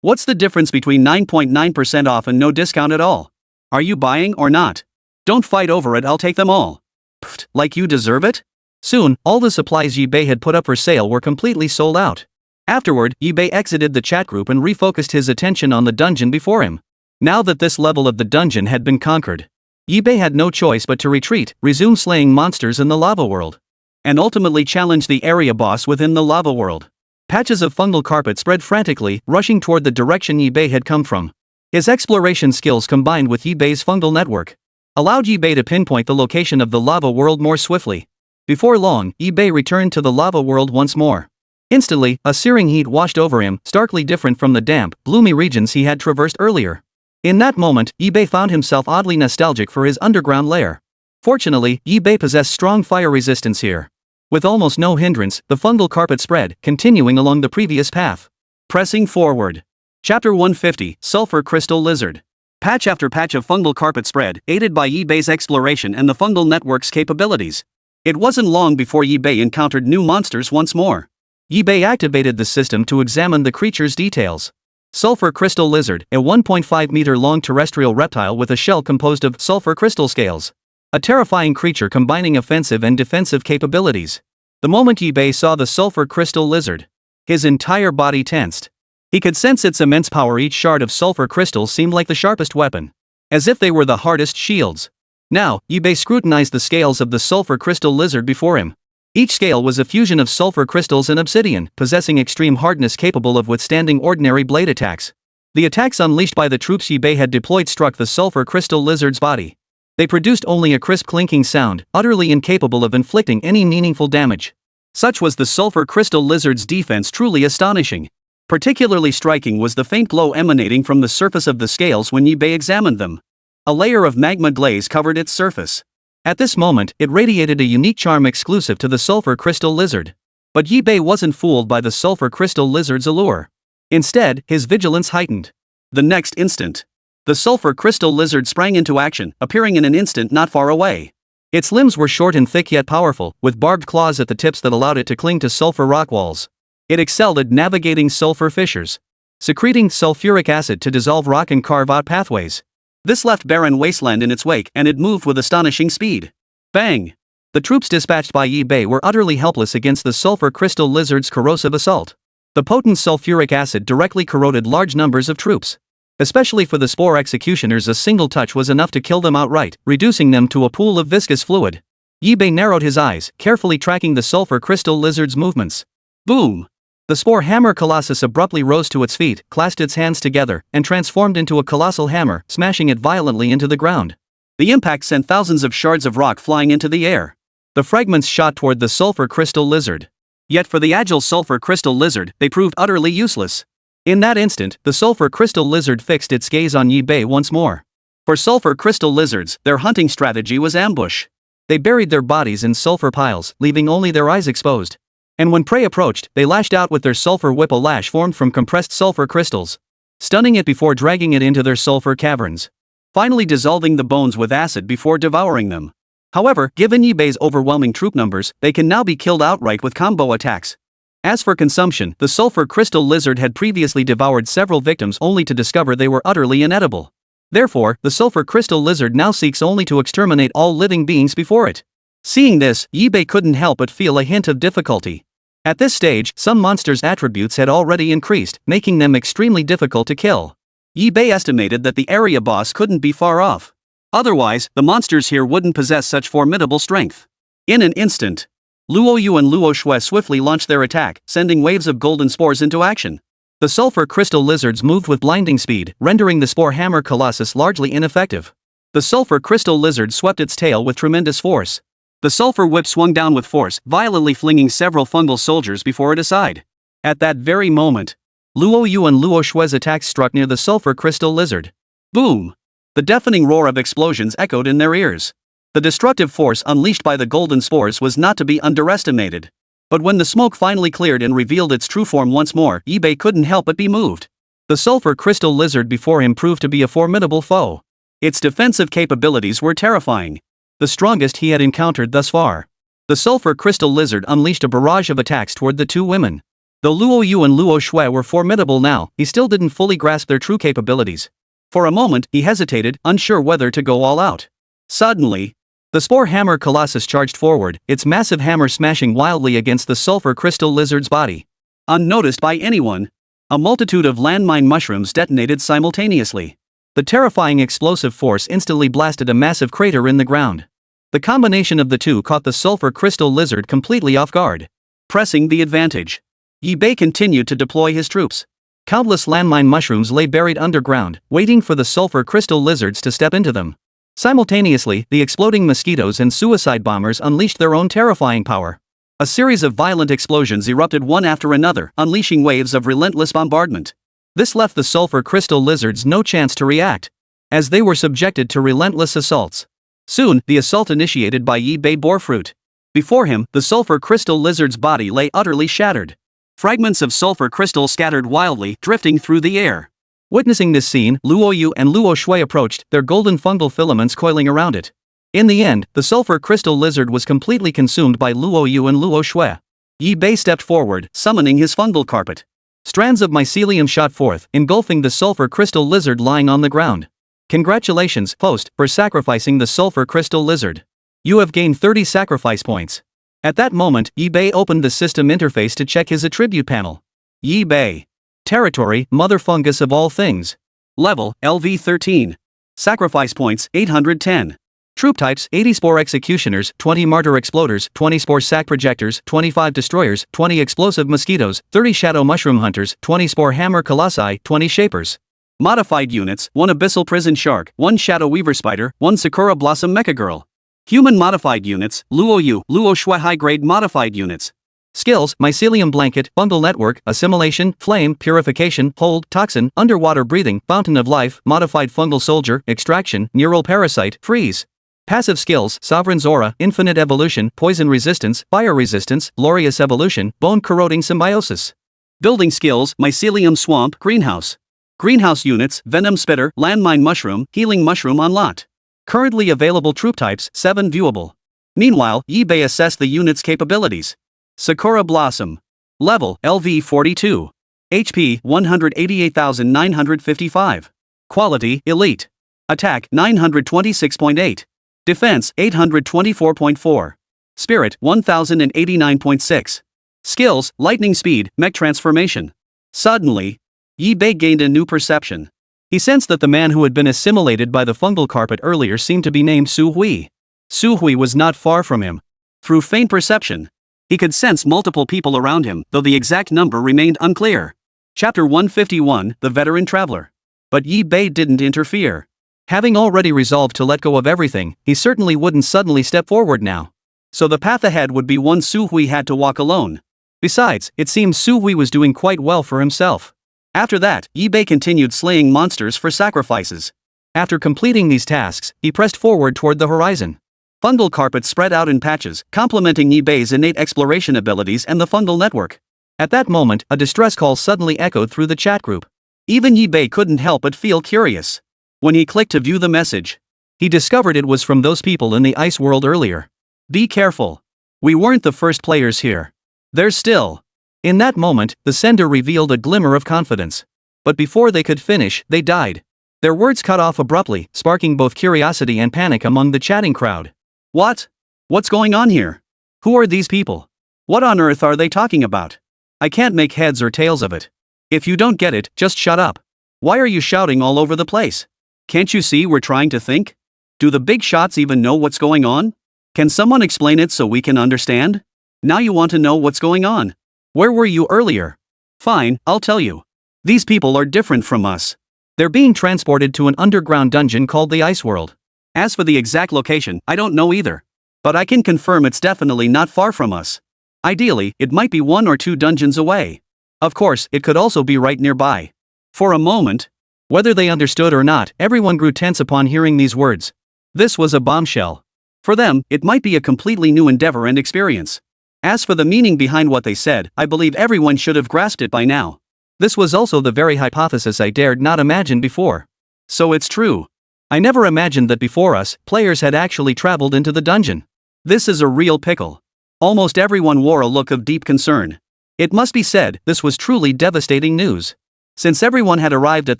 What's the difference between 9.9% off and no discount at all? Are you buying or not? Don't fight over it, I'll take them all. Pfft, like you deserve it? Soon, all the supplies Yi Bei had put up for sale were completely sold out. Afterward, Yi Bei exited the chat group and refocused his attention on the dungeon before him. Now that this level of the dungeon had been conquered, Yibei had no choice but to retreat, resume slaying monsters in the lava world, and ultimately challenge the area boss within the lava world. Patches of fungal carpet spread frantically, rushing toward the direction Yibei had come from. His exploration skills combined with Yibei's fungal network allowed Yibei to pinpoint the location of the lava world more swiftly. Before long, Yibei returned to the lava world once more. Instantly, a searing heat washed over him, starkly different from the damp, gloomy regions he had traversed earlier. In that moment, Yibei found himself oddly nostalgic for his underground lair. Fortunately, Yibei possessed strong fire resistance here. With almost no hindrance, the fungal carpet spread, continuing along the previous path. Pressing forward. Chapter 150, Sulfur Crystal Lizard. Patch after patch of fungal carpet spread, aided by Yibei's exploration and the fungal network's capabilities. It wasn't long before Yibei encountered new monsters once more. Yibei activated the system to examine the creature's details. Sulfur Crystal Lizard, a 1.5-meter-long terrestrial reptile with a shell composed of sulfur crystal scales. A terrifying creature combining offensive and defensive capabilities. The moment Yibei saw the sulfur crystal lizard, his entire body tensed. He could sense its immense power. Each shard of sulfur crystals seemed like the sharpest weapon, as if they were the hardest shields. Now, Yibei scrutinized the scales of the sulfur crystal lizard before him. Each scale was a fusion of sulfur crystals and obsidian, possessing extreme hardness capable of withstanding ordinary blade attacks. The attacks unleashed by the troops Yibei had deployed struck the sulfur crystal lizard's body. They produced only a crisp clinking sound, utterly incapable of inflicting any meaningful damage. Such was the sulfur crystal lizard's defense, truly astonishing. Particularly striking was the faint glow emanating from the surface of the scales when Yibei examined them. A layer of magma glaze covered its surface. At this moment, it radiated a unique charm exclusive to the sulfur crystal lizard. But Yibei wasn't fooled by the sulfur crystal lizard's allure. Instead, his vigilance heightened. The next instant, the sulfur crystal lizard sprang into action, appearing in an instant not far away. Its limbs were short and thick yet powerful, with barbed claws at the tips that allowed it to cling to sulfur rock walls. It excelled at navigating sulfur fissures, secreting sulfuric acid to dissolve rock and carve out pathways. This left barren wasteland in its wake, and it moved with astonishing speed. Bang! The troops dispatched by Yibei were utterly helpless against the sulfur crystal lizard's corrosive assault. The potent sulfuric acid directly corroded large numbers of troops. Especially for the Spore Executioners, a single touch was enough to kill them outright, reducing them to a pool of viscous fluid. Yibei narrowed his eyes, carefully tracking the sulfur crystal lizard's movements. Boom! The Spore Hammer Colossus abruptly rose to its feet, clasped its hands together, and transformed into a colossal hammer, smashing it violently into the ground. The impact sent thousands of shards of rock flying into the air. The fragments shot toward the sulfur crystal lizard. Yet for the agile sulfur crystal lizard, they proved utterly useless. In that instant, the sulfur crystal lizard fixed its gaze on Yibei once more. For sulfur crystal lizards, their hunting strategy was ambush. They buried their bodies in sulfur piles, leaving only their eyes exposed. And when prey approached, they lashed out with their sulfur whip, a lash formed from compressed sulfur crystals, stunning it before dragging it into their sulfur caverns, finally dissolving the bones with acid before devouring them. However, given Yibei's overwhelming troop numbers, they can now be killed outright with combo attacks. As for consumption, the sulfur crystal lizard had previously devoured several victims only to discover they were utterly inedible. Therefore, the sulfur crystal lizard now seeks only to exterminate all living beings before it. Seeing this, Yibei couldn't help but feel a hint of difficulty. At this stage, some monsters' attributes had already increased, making them extremely difficult to kill. Yibei estimated that the area boss couldn't be far off. Otherwise, the monsters here wouldn't possess such formidable strength. In an instant, Luo Yu and Luo Shui swiftly launched their attack, sending waves of golden spores into action. The sulfur crystal lizards moved with blinding speed, rendering the Spore Hammer Colossus largely ineffective. The sulfur crystal lizard swept its tail with tremendous force. The sulfur whip swung down with force, violently flinging several fungal soldiers before it aside. At that very moment, Luo Yu and Luo Shui's attacks struck near the sulfur crystal lizard. Boom! The deafening roar of explosions echoed in their ears. The destructive force unleashed by the golden spores was not to be underestimated. But when the smoke finally cleared and revealed its true form once more, Yibei couldn't help but be moved. The sulfur crystal lizard before him proved to be a formidable foe. Its defensive capabilities were terrifying, the strongest he had encountered thus far. The sulfur crystal lizard unleashed a barrage of attacks toward the two women. Though Luo Yu and Luo Shui were formidable now, he still didn't fully grasp their true capabilities. For a moment, he hesitated, unsure whether to go all out. Suddenly, the Spore Hammer Colossus charged forward, its massive hammer smashing wildly against the sulfur crystal lizard's body. Unnoticed by anyone, a multitude of landmine mushrooms detonated simultaneously. The terrifying explosive force instantly blasted a massive crater in the ground. The combination of the two caught the sulfur crystal lizard completely off guard, pressing the advantage. Yi-Bei continued to deploy his troops. Countless landmine mushrooms lay buried underground, waiting for the sulfur crystal lizards to step into them. Simultaneously, the exploding mosquitoes and suicide bombers unleashed their own terrifying power. A series of violent explosions erupted one after another, unleashing waves of relentless bombardment. This left the sulfur crystal lizards no chance to react, as they were subjected to relentless assaults. Soon, the assault initiated by Yi-Bei bore fruit. Before him, the sulfur crystal lizard's body lay utterly shattered. Fragments of sulfur crystal scattered wildly, drifting through the air. Witnessing this scene, Luoyu and Luo Shui approached, their golden fungal filaments coiling around it. In the end, the sulfur crystal lizard was completely consumed by Luoyu and Luo Shui. Yi-Bei stepped forward, summoning his fungal carpet. Strands of mycelium shot forth, engulfing the sulfur crystal lizard lying on the ground. Congratulations, host, for sacrificing the sulfur crystal lizard. You have gained 30 sacrifice points. At that moment, Yi-Bei opened the system interface to check his attribute panel. Yi-Bei. Territory, Mother Fungus of all things. Level, LV13. Sacrifice points, 810. Troop types, 80 Spore Executioners, 20 Martyr Exploders, 20 Spore Sac Projectors, 25 Destroyers, 20 Explosive Mosquitoes, 30 Shadow Mushroom Hunters, 20 Spore Hammer Colossi, 20 Shapers. Modified units, 1 Abyssal Prison Shark, 1 Shadow Weaver Spider, 1 Sakura Blossom Mecha Girl. Human modified units, Luoyu, Luo Shui high-grade modified units. Skills, Mycelium Blanket, Fungal Network, Assimilation, Flame, Purification, Hold, Toxin, Underwater Breathing, Fountain of Life, Modified Fungal Soldier, Extraction, Neural Parasite, Freeze. Passive skills, Sovereign's Aura, Infinite Evolution, Poison Resistance, Fire Resistance, Glorious Evolution, Bone Corroding Symbiosis. Building skills, Mycelium Swamp, Greenhouse. Greenhouse units, Venom Spitter, Landmine Mushroom, Healing Mushroom unlocked. Currently available troop types, 7 viewable. Meanwhile, Yi-Bei assessed the unit's capabilities. Sakura Blossom. Level, LV42. HP, 188,955. Quality, Elite. Attack, 926.8. Defense, 824.4. Spirit, 1089.6. Skills, Lightning Speed, Mech Transformation. Suddenly, Yi-Bei gained a new perception. He sensed that the man who had been assimilated by the fungal carpet earlier seemed to be named Su Hui. Su Hui was not far from him. Through faint perception, he could sense multiple people around him, though the exact number remained unclear. Chapter 151, The Veteran Traveler. But Yi-Bei didn't interfere. Having already resolved to let go of everything, he certainly wouldn't suddenly step forward now. So the path ahead would be one Su Hui had to walk alone. Besides, it seemed Su Hui was doing quite well for himself. After that, Yi-Bei continued slaying monsters for sacrifices. After completing these tasks, he pressed forward toward the horizon. Fungal carpet spread out in patches, complementing Yi-Bei's innate exploration abilities and the fungal network. At that moment, a distress call suddenly echoed through the chat group. Even Yi-Bei couldn't help but feel curious. When he clicked to view the message, he discovered it was from those people in the ice world earlier. Be careful. We weren't the first players here. There's still. In that moment, the sender revealed a glimmer of confidence. But before they could finish, they died. Their words cut off abruptly, sparking both curiosity and panic among the chatting crowd. What? What's going on here? Who are these people? What on earth are they talking about? I can't make heads or tails of it. If you don't get it, just shut up. Why are you shouting all over the place? Can't you see we're trying to think? Do the big shots even know what's going on? Can someone explain it so we can understand? Now you want to know what's going on. Where were you earlier? Fine, I'll tell you. These people are different from us. They're being transported to an underground dungeon called the Ice World. As for the exact location, I don't know either. But I can confirm it's definitely not far from us. Ideally, it might be 1 or 2 dungeons away. Of course, it could also be right nearby. For a moment, whether they understood or not, everyone grew tense upon hearing these words. This was a bombshell. For them, it might be a completely new endeavor and experience. As for the meaning behind what they said, I believe everyone should have grasped it by now. This was also the very hypothesis I dared not imagine before. So it's true. I never imagined that before us, players had actually traveled into the dungeon. This is a real pickle. Almost everyone wore a look of deep concern. It must be said, this was truly devastating news. Since everyone had arrived at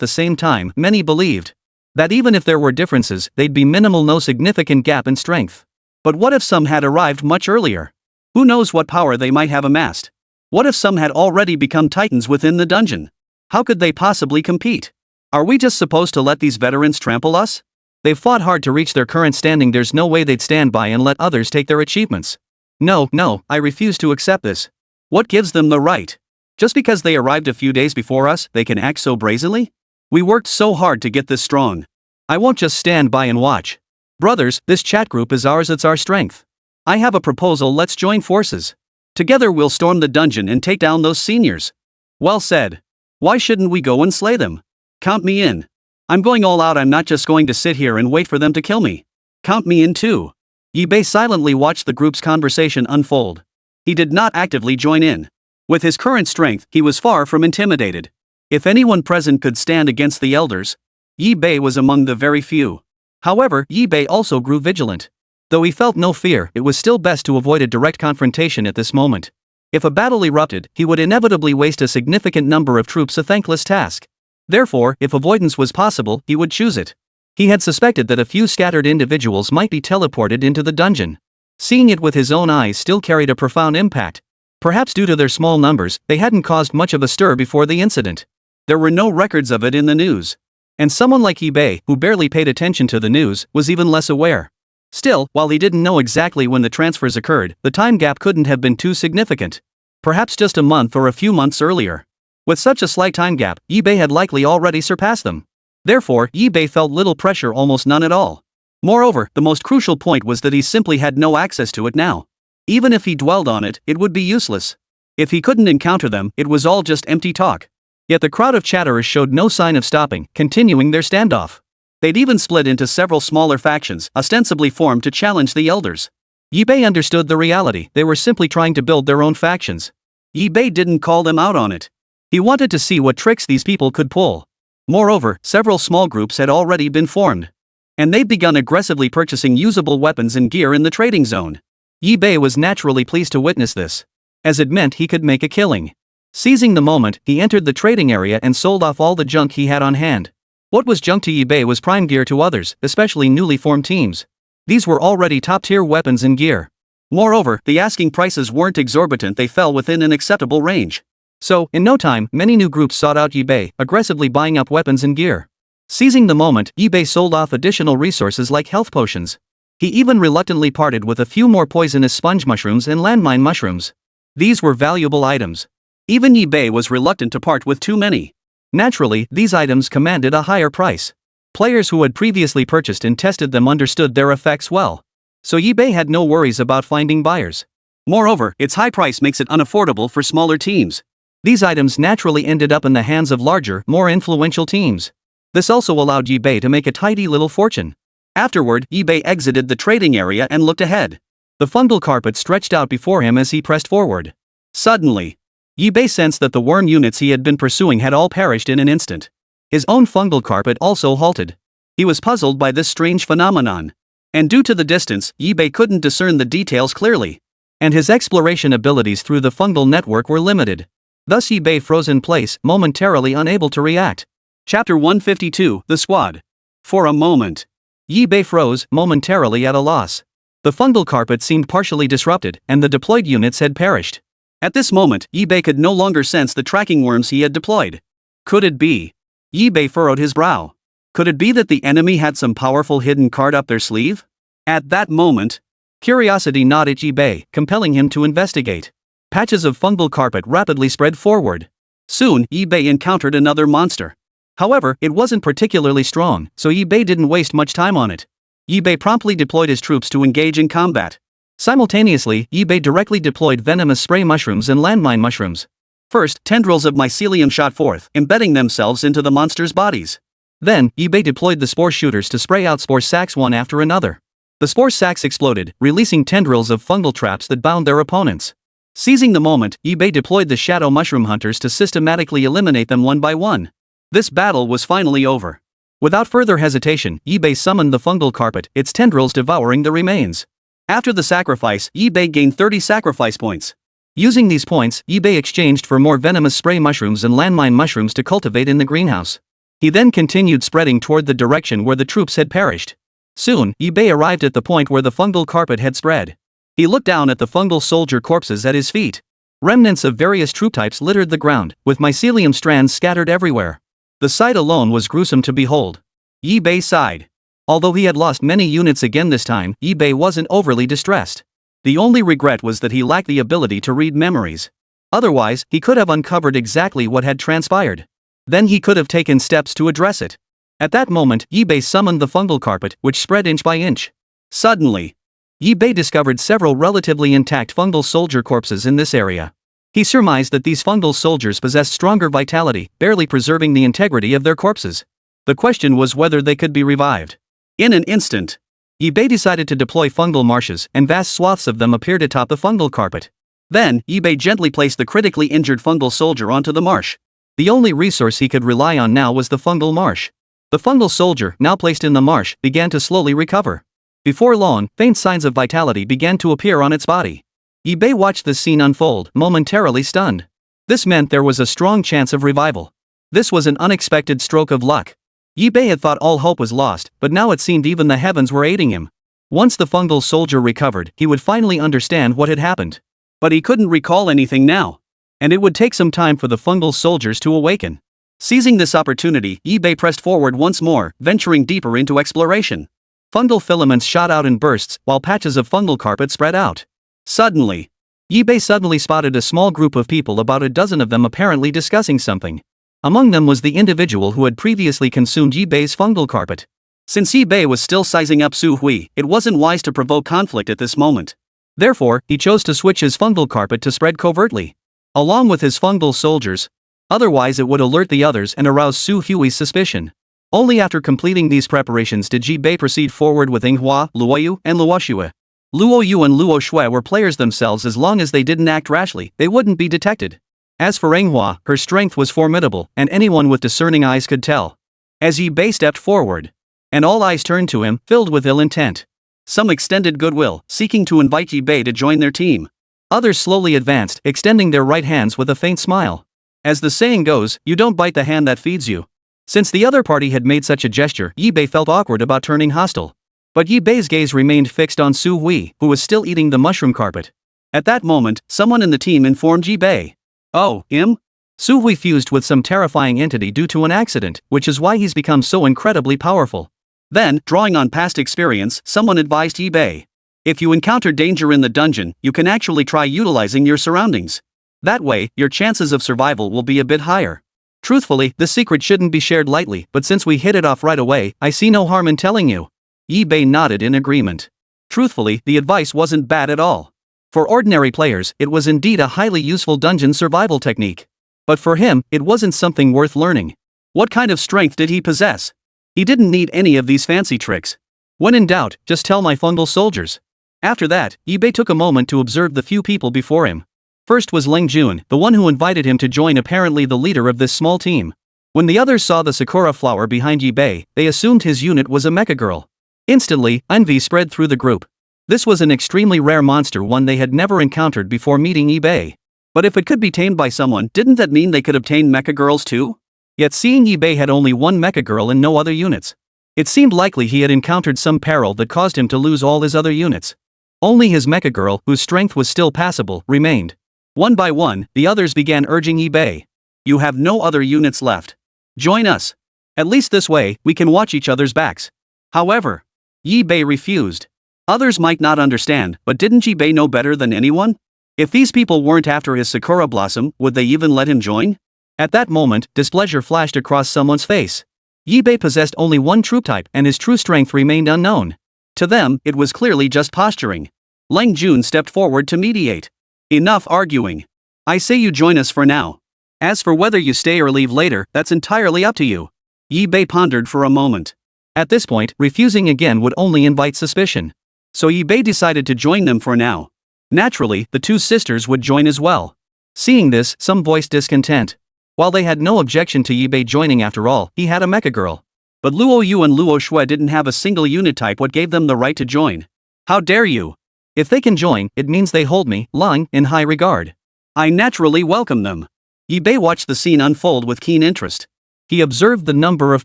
the same time, many believed that even if there were differences, they'd be minimal, no significant gap in strength. But what if some had arrived much earlier? Who knows what power they might have amassed? What if some had already become titans within the dungeon? How could they possibly compete? Are we just supposed to let these veterans trample us? They've fought hard to reach their current standing, there's no way they'd stand by and let others take their achievements. No, I refuse to accept this. What gives them the right? Just because they arrived a few days before us, they can act so brazenly? We worked so hard to get this strong. I won't just stand by and watch. Brothers, this chat group is ours, it's our strength. I have a proposal, let's join forces. Together we'll storm the dungeon and take down those seniors. Well said. Why shouldn't we go and slay them? Count me in. I'm going all out, I'm not just going to sit here and wait for them to kill me. Count me in too. Yi-Bei silently watched the group's conversation unfold. He did not actively join in. With his current strength, he was far from intimidated. If anyone present could stand against the elders, Yi-Bei was among the very few. However, Yi-Bei also grew vigilant. Though he felt no fear, it was still best to avoid a direct confrontation at this moment. If a battle erupted, he would inevitably waste a significant number of troops, a thankless task. Therefore, if avoidance was possible, he would choose it. He had suspected that a few scattered individuals might be teleported into the dungeon. Seeing it with his own eyes still carried a profound impact. Perhaps due to their small numbers, they hadn't caused much of a stir before the incident. There were no records of it in the news. And someone like Yi-Bei, who barely paid attention to the news, was even less aware. Still, while he didn't know exactly when the transfers occurred, the time gap couldn't have been too significant. Perhaps just a month or a few months earlier. With such a slight time gap, Yi-Bei had likely already surpassed them. Therefore, Yi-Bei felt little pressure, almost none at all. Moreover, the most crucial point was that he simply had no access to it now. Even if he dwelled on it, it would be useless. If he couldn't encounter them, it was all just empty talk. Yet the crowd of chatterers showed no sign of stopping, continuing their standoff. They'd even split into several smaller factions, ostensibly formed to challenge the elders. Yi-Bei understood the reality, they were simply trying to build their own factions. Yi-Bei didn't call them out on it. He wanted to see what tricks these people could pull. Moreover, several small groups had already been formed. And they'd begun aggressively purchasing usable weapons and gear in the trading zone. Yi-Bei was naturally pleased to witness this, as it meant he could make a killing. Seizing the moment, he entered the trading area and sold off all the junk he had on hand. What was junk to Yi-Bei was prime gear to others, especially newly formed teams. These were already top-tier weapons and gear. Moreover, the asking prices weren't exorbitant, they fell within an acceptable range. So, in no time, many new groups sought out Yi-Bei, aggressively buying up weapons and gear. Seizing the moment, Yi-Bei sold off additional resources like health potions. He even reluctantly parted with a few more poisonous sponge mushrooms and landmine mushrooms. These were valuable items. Even Yi-Bei was reluctant to part with too many. Naturally, these items commanded a higher price. Players who had previously purchased and tested them understood their effects well. So Yi-Bei had no worries about finding buyers. Moreover, its high price makes it unaffordable for smaller teams. These items naturally ended up in the hands of larger, more influential teams. This also allowed Yi-Bei to make a tidy little fortune. Afterward, Yi-Bei exited the trading area and looked ahead. The fungal carpet stretched out before him as he pressed forward. Suddenly, Yi-Bei sensed that the worm units he had been pursuing had all perished in an instant. His own fungal carpet also halted. He was puzzled by this strange phenomenon. And due to the distance, Yi-Bei couldn't discern the details clearly. And his exploration abilities through the fungal network were limited. Thus Yi-Bei froze in place, momentarily unable to react. Chapter 152, The Squad. For a moment, Yi-Bei froze, momentarily at a loss. The fungal carpet seemed partially disrupted, and the deployed units had perished. At this moment, Yi-Bei could no longer sense the tracking worms he had deployed. Could it be? Yi-Bei furrowed his brow. Could it be that the enemy had some powerful hidden card up their sleeve? At that moment, curiosity gnawed at Yi-Bei, compelling him to investigate. Patches of fungal carpet rapidly spread forward. Soon, Yi-Bei encountered another monster. However, it wasn't particularly strong, so Yi-Bei didn't waste much time on it. Yi-Bei promptly deployed his troops to engage in combat. Simultaneously, Yi-Bei directly deployed venomous spray mushrooms and landmine mushrooms. First, tendrils of mycelium shot forth, embedding themselves into the monsters' bodies. Then, Yi-Bei deployed the spore shooters to spray out spore sacs one after another. The spore sacs exploded, releasing tendrils of fungal traps that bound their opponents. Seizing the moment, Yi-Bei deployed the shadow mushroom hunters to systematically eliminate them one by one. This battle was finally over. Without further hesitation, Yi-Bei summoned the fungal carpet, its tendrils devouring the remains. After the sacrifice, Yi-Bei gained 30 sacrifice points. Using these points, Yi-Bei exchanged for more venomous spray mushrooms and landmine mushrooms to cultivate in the greenhouse. He then continued spreading toward the direction where the troops had perished. Soon, Yi-Bei arrived at the point where the fungal carpet had spread. He looked down at the fungal soldier corpses at his feet. Remnants of various troop types littered the ground, with mycelium strands scattered everywhere. The sight alone was gruesome to behold. Yi Bei sighed. Although he had lost many units again this time, Yi Bei wasn't overly distressed. The only regret was that he lacked the ability to read memories. Otherwise, he could have uncovered exactly what had transpired. Then he could have taken steps to address it. At that moment, Yi Bei summoned the fungal carpet, which spread inch by inch. Suddenly, Yi Bei discovered several relatively intact fungal soldier corpses in this area. He surmised that these fungal soldiers possessed stronger vitality, barely preserving the integrity of their corpses. The question was whether they could be revived. In an instant, Yi Bei decided to deploy fungal marshes, and vast swaths of them appeared atop the fungal carpet. Then, Yi Bei gently placed the critically injured fungal soldier onto the marsh. The only resource he could rely on now was the fungal marsh. The fungal soldier, now placed in the marsh, began to slowly recover. Before long, faint signs of vitality began to appear on its body. Yi Bei watched this scene unfold, momentarily stunned. This meant there was a strong chance of revival. This was an unexpected stroke of luck. Yi Bei had thought all hope was lost, but now it seemed even the heavens were aiding him. Once the fungal soldier recovered, he would finally understand what had happened. But he couldn't recall anything now. And it would take some time for the fungal soldiers to awaken. Seizing this opportunity, Yi Bei pressed forward once more, venturing deeper into exploration. Fungal filaments shot out in bursts, while patches of fungal carpet spread out. Suddenly, Yi Bei suddenly spotted a small group of people, about a dozen of them apparently discussing something. Among them was the individual who had previously consumed Yi Bei's fungal carpet. Since Yi Bei was still sizing up Su Hui, it wasn't wise to provoke conflict at this moment. Therefore, he chose to switch his fungal carpet to spread covertly, along with his fungal soldiers. Otherwise it would alert the others and arouse Su Hui's suspicion. Only after completing these preparations did Yi Bei proceed forward with Manhwa, Luoyu, and Luoxue. Luoyu and Luoxue were players themselves. As long as they didn't act rashly, they wouldn't be detected. As for Manhwa, her strength was formidable, and anyone with discerning eyes could tell. As Yi Bei stepped forward, and all eyes turned to him, filled with ill intent. Some extended goodwill, seeking to invite Yi Bei to join their team. Others slowly advanced, extending their right hands with a faint smile. As the saying goes, you don't bite the hand that feeds you. Since the other party had made such a gesture, Yi Bei felt awkward about turning hostile. But Yi Bei's gaze remained fixed on Su Hui, who was still eating the mushroom carpet. At that moment, someone in the team informed Yi Bei. Oh, him? Su Hui fused with some terrifying entity due to an accident, which is why he's become so incredibly powerful. Then, drawing on past experience, someone advised Yi Bei. If you encounter danger in the dungeon, you can actually try utilizing your surroundings. That way, your chances of survival will be a bit higher. Truthfully, this secret shouldn't be shared lightly, but since we hit it off right away, I see no harm in telling you. Yi Bei nodded in agreement. Truthfully, the advice wasn't bad at all. For ordinary players, it was indeed a highly useful dungeon survival technique. But for him, it wasn't something worth learning. What kind of strength did he possess? He didn't need any of these fancy tricks. When in doubt, just tell my fungal soldiers. After that, Yi Bei took a moment to observe the few people before him. First was Leng Jun, the one who invited him to join, apparently the leader of this small team. When the others saw the sakura flower behind Yi Bei, they assumed his unit was a mecha girl. Instantly, envy spread through the group. This was an extremely rare monster, one they had never encountered before meeting Yi Bei. But if it could be tamed by someone, didn't that mean they could obtain mecha girls too? Yet seeing Yi Bei had only one mecha girl and no other units, it seemed likely he had encountered some peril that caused him to lose all his other units. Only his mecha girl, whose strength was still passable, remained. One by one, the others began urging Yi Bei. You have no other units left. Join us. At least this way, we can watch each other's backs. However, Yi Bei refused. Others might not understand, but didn't Yi Bei know better than anyone? If these people weren't after his sakura blossom, would they even let him join? At that moment, displeasure flashed across someone's face. Yi Bei possessed only one troop type, and his true strength remained unknown. To them, it was clearly just posturing. Leng Jun stepped forward to mediate. Enough arguing. I say you join us for now. As for whether you stay or leave later, that's entirely up to you. Yi Bei pondered for a moment. At this point, refusing again would only invite suspicion. So Yi Bei decided to join them for now. Naturally, the two sisters would join as well. Seeing this, some voiced discontent. While they had no objection to Yi Bei joining, after all, he had a mecha girl. But Luoyu and Luoxue didn't have a single unit type. What gave them the right to join? How dare you? If they can join, it means they hold me, Lang, in high regard. I naturally welcome them. Yi Bei watched the scene unfold with keen interest. He observed the number of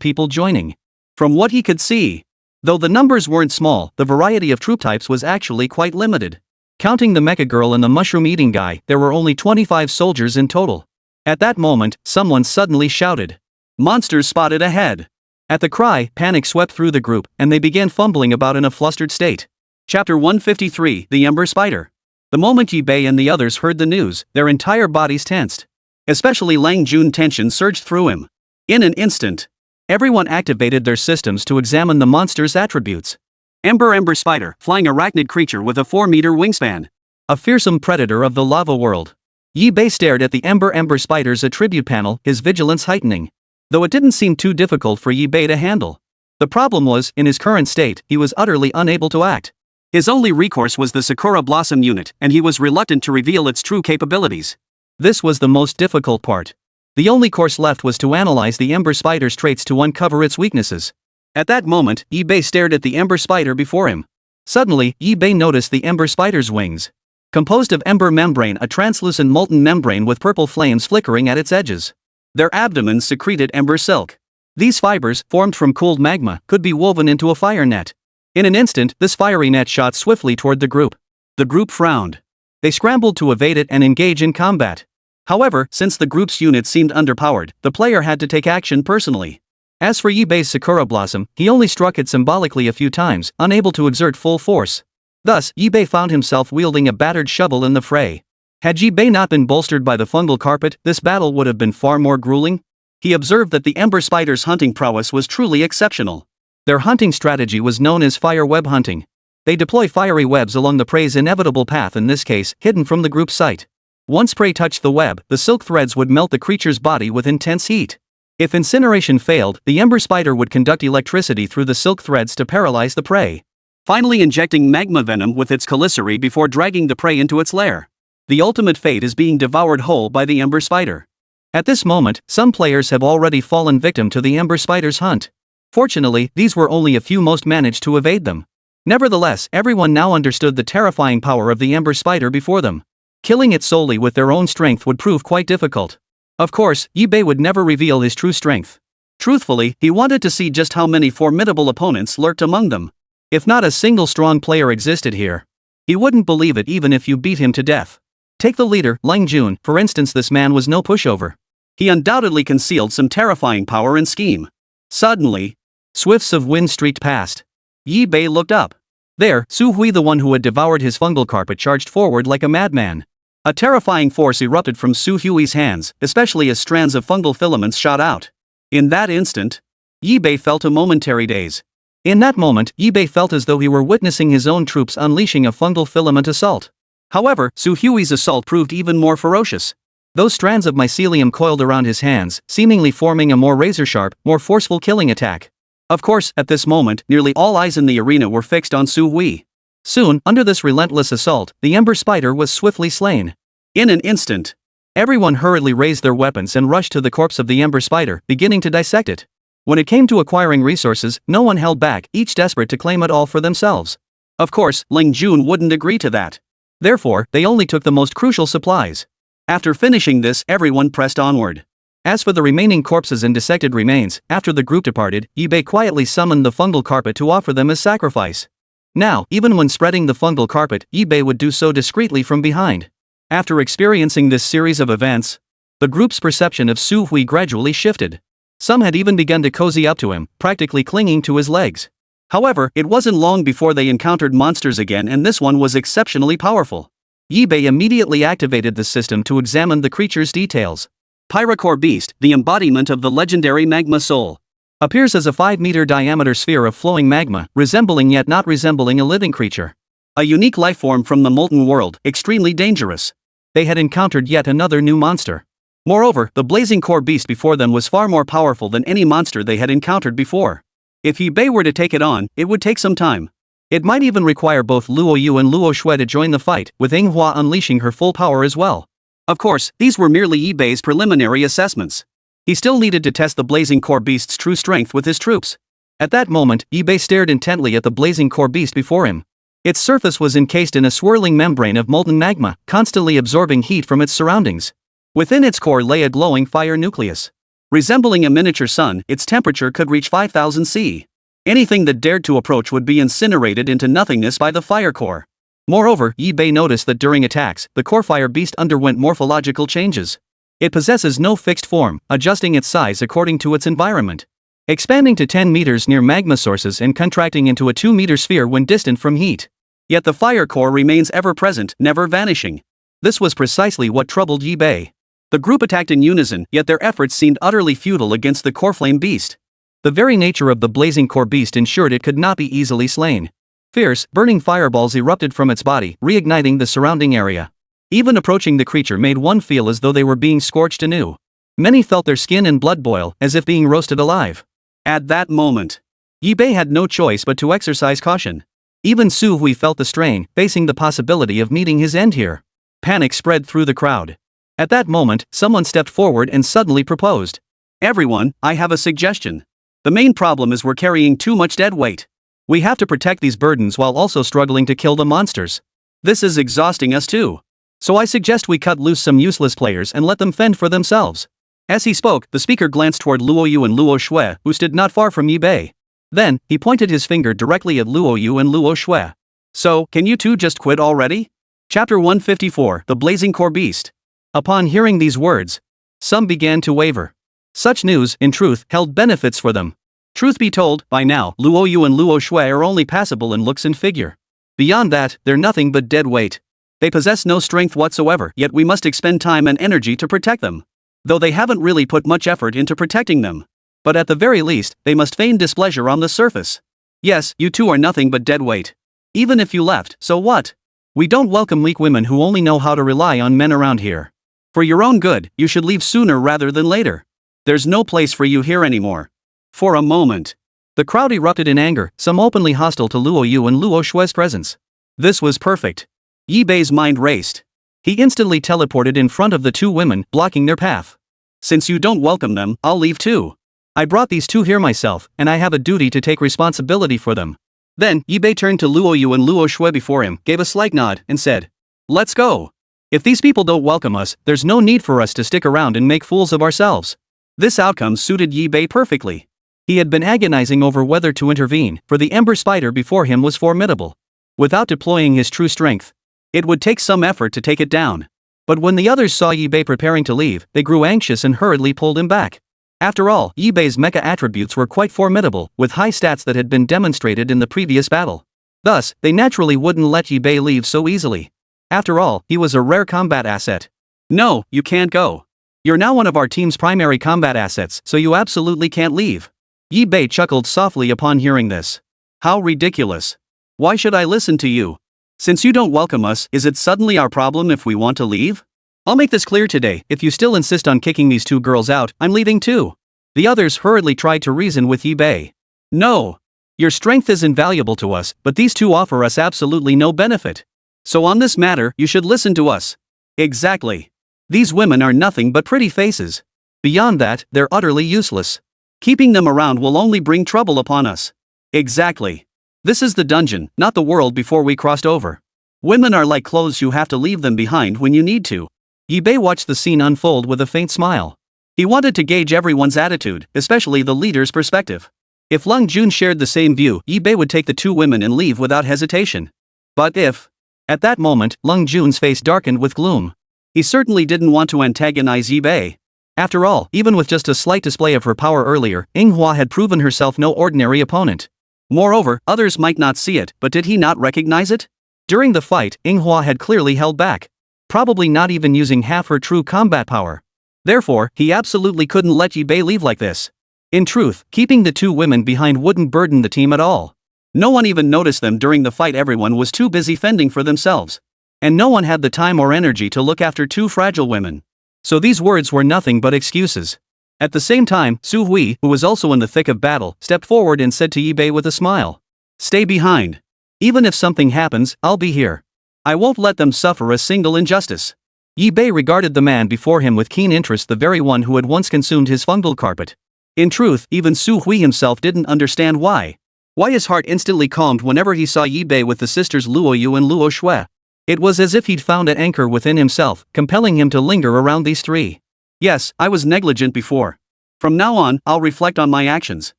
people joining. From what he could see, though the numbers weren't small, the variety of troop types was actually quite limited. Counting the mecha girl and the mushroom-eating guy, there were only 25 soldiers in total. At that moment, someone suddenly shouted. Monsters spotted ahead. At the cry, panic swept through the group, and they began fumbling about in a flustered state. Chapter 153, The Ember Spider. The moment Yibei and the others heard the news, their entire bodies tensed. Especially Lang Jun, tension surged through him. In an instant, everyone activated their systems to examine the monster's attributes. Ember Spider, flying arachnid creature with a 4-meter wingspan. A fearsome predator of the lava world. Yibei stared at the Ember Spider's attribute panel, his vigilance heightening. Though it didn't seem too difficult for Yibei to handle. The problem was, in his current state, he was utterly unable to act. His only recourse was the Sakura Blossom unit, and he was reluctant to reveal its true capabilities. This was the most difficult part. The only course left was to analyze the Ember Spider's traits to uncover its weaknesses. At that moment, Yibei stared at the Ember Spider before him. Suddenly, Yibei noticed the Ember Spider's wings. Composed of ember membrane, a translucent molten membrane with purple flames flickering at its edges. Their abdomens secreted ember silk. These fibers, formed from cooled magma, could be woven into a fire net. In an instant, this fiery net shot swiftly toward the group. The group frowned. They scrambled to evade it and engage in combat. However, since the group's unit seemed underpowered, the player had to take action personally. As for Yibei's Sakura Blossom, he only struck it symbolically a few times, unable to exert full force. Thus, Yibei found himself wielding a battered shovel in the fray. Had Yibei not been bolstered by the fungal carpet, this battle would have been far more grueling. He observed that the Ember Spider's hunting prowess was truly exceptional. Their hunting strategy was known as fire web hunting. They deploy fiery webs along the prey's inevitable path, in this case, hidden from the group's sight. Once prey touched the web, the silk threads would melt the creature's body with intense heat. If incineration failed, the Ember Spider would conduct electricity through the silk threads to paralyze the prey, finally injecting magma venom with its chelicery before dragging the prey into its lair. The ultimate fate is being devoured whole by the Ember Spider. At this moment, some players have already fallen victim to the Ember Spider's hunt. Fortunately, these were only a few. Most managed to evade them. Nevertheless, everyone now understood the terrifying power of the Ember Spider before them. Killing it solely with their own strength would prove quite difficult. Of course, Yibei would never reveal his true strength. Truthfully, he wanted to see just how many formidable opponents lurked among them. If not a single strong player existed here, he wouldn't believe it even if you beat him to death. Take the leader, Lang Jun, for instance. This man was no pushover. He undoubtedly concealed some terrifying power and scheme. Suddenly, swifts of wind streaked past. Yibei looked up. There, Su Hui, the one who had devoured his fungal carpet, charged forward like a madman. A terrifying force erupted from Su Hui's hands, especially as strands of fungal filaments shot out. In that instant, Yibei felt a momentary daze. In that moment, Yibei felt as though he were witnessing his own troops unleashing a fungal filament assault. However, Su Hui's assault proved even more ferocious. Those strands of mycelium coiled around his hands, seemingly forming a more razor-sharp, more forceful killing attack. Of course, at this moment, nearly all eyes in the arena were fixed on Su Hui. Soon, under this relentless assault, the Ember Spider was swiftly slain. In an instant, everyone hurriedly raised their weapons and rushed to the corpse of the Ember Spider, beginning to dissect it. When it came to acquiring resources, no one held back, each desperate to claim it all for themselves. Of course, Lang Jun wouldn't agree to that. Therefore, they only took the most crucial supplies. After finishing this, everyone pressed onward. As for the remaining corpses and dissected remains, after the group departed, Yibei quietly summoned the fungal carpet to offer them as sacrifice. Now, even when spreading the fungal carpet, Yibei would do so discreetly from behind. After experiencing this series of events, the group's perception of Su Hui gradually shifted. Some had even begun to cozy up to him, practically clinging to his legs. However, it wasn't long before they encountered monsters again, and this one was exceptionally powerful. Yibei immediately activated the system to examine the creature's details. Pyrocore Beast, the embodiment of the legendary magma soul. Appears as a 5-meter diameter sphere of flowing magma, resembling yet not resembling a living creature. A unique lifeform from the molten world, extremely dangerous. They had encountered yet another new monster. Moreover, the blazing core beast before them was far more powerful than any monster they had encountered before. If Yibei were to take it on, it would take some time. It might even require both Luo Yu and Luo Shui to join the fight, with Yinghua unleashing her full power as well. Of course, these were merely Yibei's preliminary assessments. He still needed to test the blazing core beast's true strength with his troops. At that moment, Yibei stared intently at the blazing core beast before him. Its surface was encased in a swirling membrane of molten magma, constantly absorbing heat from its surroundings. Within its core lay a glowing fire nucleus. Resembling a miniature sun, its temperature could reach 5,000 C. Anything that dared to approach would be incinerated into nothingness by the fire core. Moreover, Yibei noticed that during attacks, the core fire beast underwent morphological changes. It possesses no fixed form, adjusting its size according to its environment. Expanding to 10 meters near magma sources and contracting into a 2-meter sphere when distant from heat. Yet the fire core remains ever present, never vanishing. This was precisely what troubled Yi-Bei. The group attacked in unison, yet their efforts seemed utterly futile against the core flame beast. The very nature of the blazing core beast ensured it could not be easily slain. Fierce, burning fireballs erupted from its body, reigniting the surrounding area. Even approaching the creature made one feel as though they were being scorched anew. Many felt their skin and blood boil, as if being roasted alive. At that moment, Yi-Bei had no choice but to exercise caution. Even Su Hui felt the strain, facing the possibility of meeting his end here. Panic spread through the crowd. At that moment, someone stepped forward and suddenly proposed. Everyone, I have a suggestion. The main problem is we're carrying too much dead weight. We have to protect these burdens while also struggling to kill the monsters. This is exhausting us too. So I suggest we cut loose some useless players and let them fend for themselves. As he spoke, the speaker glanced toward Luo Yu and Luo Shui, who stood not far from Yi-Bei. Then, he pointed his finger directly at Luo Yu and Luo Shui. So, can you two just quit already? Chapter 154, The Blazing Core Beast. Upon hearing these words, some began to waver. Such news, in truth, held benefits for them. Truth be told, by now, Luo Yu and Luo Shui are only passable in looks and figure. Beyond that, they're nothing but dead weight. They possess no strength whatsoever, yet we must expend time and energy to protect them. Though they haven't really put much effort into protecting them. But at the very least, they must feign displeasure on the surface. Yes, you two are nothing but dead weight. Even if you left, so what? We don't welcome weak women who only know how to rely on men around here. For your own good, you should leave sooner rather than later. There's no place for you here anymore. For a moment, the crowd erupted in anger, some openly hostile to Luo Yu and Luo Shui's presence. This was perfect. Yi-Bei's mind raced. He instantly teleported in front of the two women, blocking their path. Since you don't welcome them, I'll leave too. I brought these two here myself, and I have a duty to take responsibility for them. Then, Yi-Bei turned to Luo Yu and Luo Shui before him, gave a slight nod, and said, Let's go. If these people don't welcome us, there's no need for us to stick around and make fools of ourselves. This outcome suited Yi-Bei perfectly. He had been agonizing over whether to intervene, for the Ember Spider before him was formidable. Without deploying his true strength, it would take some effort to take it down. But when the others saw Yi-Bei preparing to leave, they grew anxious and hurriedly pulled him back. After all, Yi-Bei's mecha attributes were quite formidable, with high stats that had been demonstrated in the previous battle. Thus, they naturally wouldn't let Yi-Bei leave so easily. After all, he was a rare combat asset. No, you can't go. You're now one of our team's primary combat assets, so you absolutely can't leave. Yi-Bei chuckled softly upon hearing this. How ridiculous. Why should I listen to you? Since you don't welcome us, is it suddenly our problem if we want to leave? I'll make this clear today, if you still insist on kicking these two girls out, I'm leaving too. The others hurriedly tried to reason with Yi-Bei. No. Your strength is invaluable to us, but these two offer us absolutely no benefit. So on this matter, you should listen to us. Exactly. These women are nothing but pretty faces. Beyond that, they're utterly useless. Keeping them around will only bring trouble upon us. Exactly. This is the dungeon, not the world before we crossed over. Women are like clothes, you have to leave them behind when you need to. Yi-Bei watched the scene unfold with a faint smile. He wanted to gauge everyone's attitude, especially the leader's perspective. If Lung Jun shared the same view, Yi-Bei would take the two women and leave without hesitation. But if... At that moment, Lung Jun's face darkened with gloom. He certainly didn't want to antagonize Yi-Bei. After all, even with just a slight display of her power earlier, Yinghua had proven herself no ordinary opponent. Moreover, others might not see it, but did he not recognize it? During the fight, Yinghua had clearly held back. Probably not even using half her true combat power. Therefore, he absolutely couldn't let Yi-Bei leave like this. In truth, keeping the two women behind wouldn't burden the team at all. No one even noticed them during the fight, everyone was too busy fending for themselves. And no one had the time or energy to look after two fragile women. So these words were nothing but excuses. At the same time, Su Hui, who was also in the thick of battle, stepped forward and said to Yi-Bei with a smile. Stay behind. Even if something happens, I'll be here. I won't let them suffer a single injustice. Yi-Bei regarded the man before him with keen interest, the very one who had once consumed his fungal carpet. In truth, even Su Hui himself didn't understand why. Why his heart instantly calmed whenever he saw Yi-Bei with the sisters Luo Yu and Luo Shui. It was as if he'd found an anchor within himself, compelling him to linger around these three. Yes, I was negligent before. From now on, I'll reflect on my actions.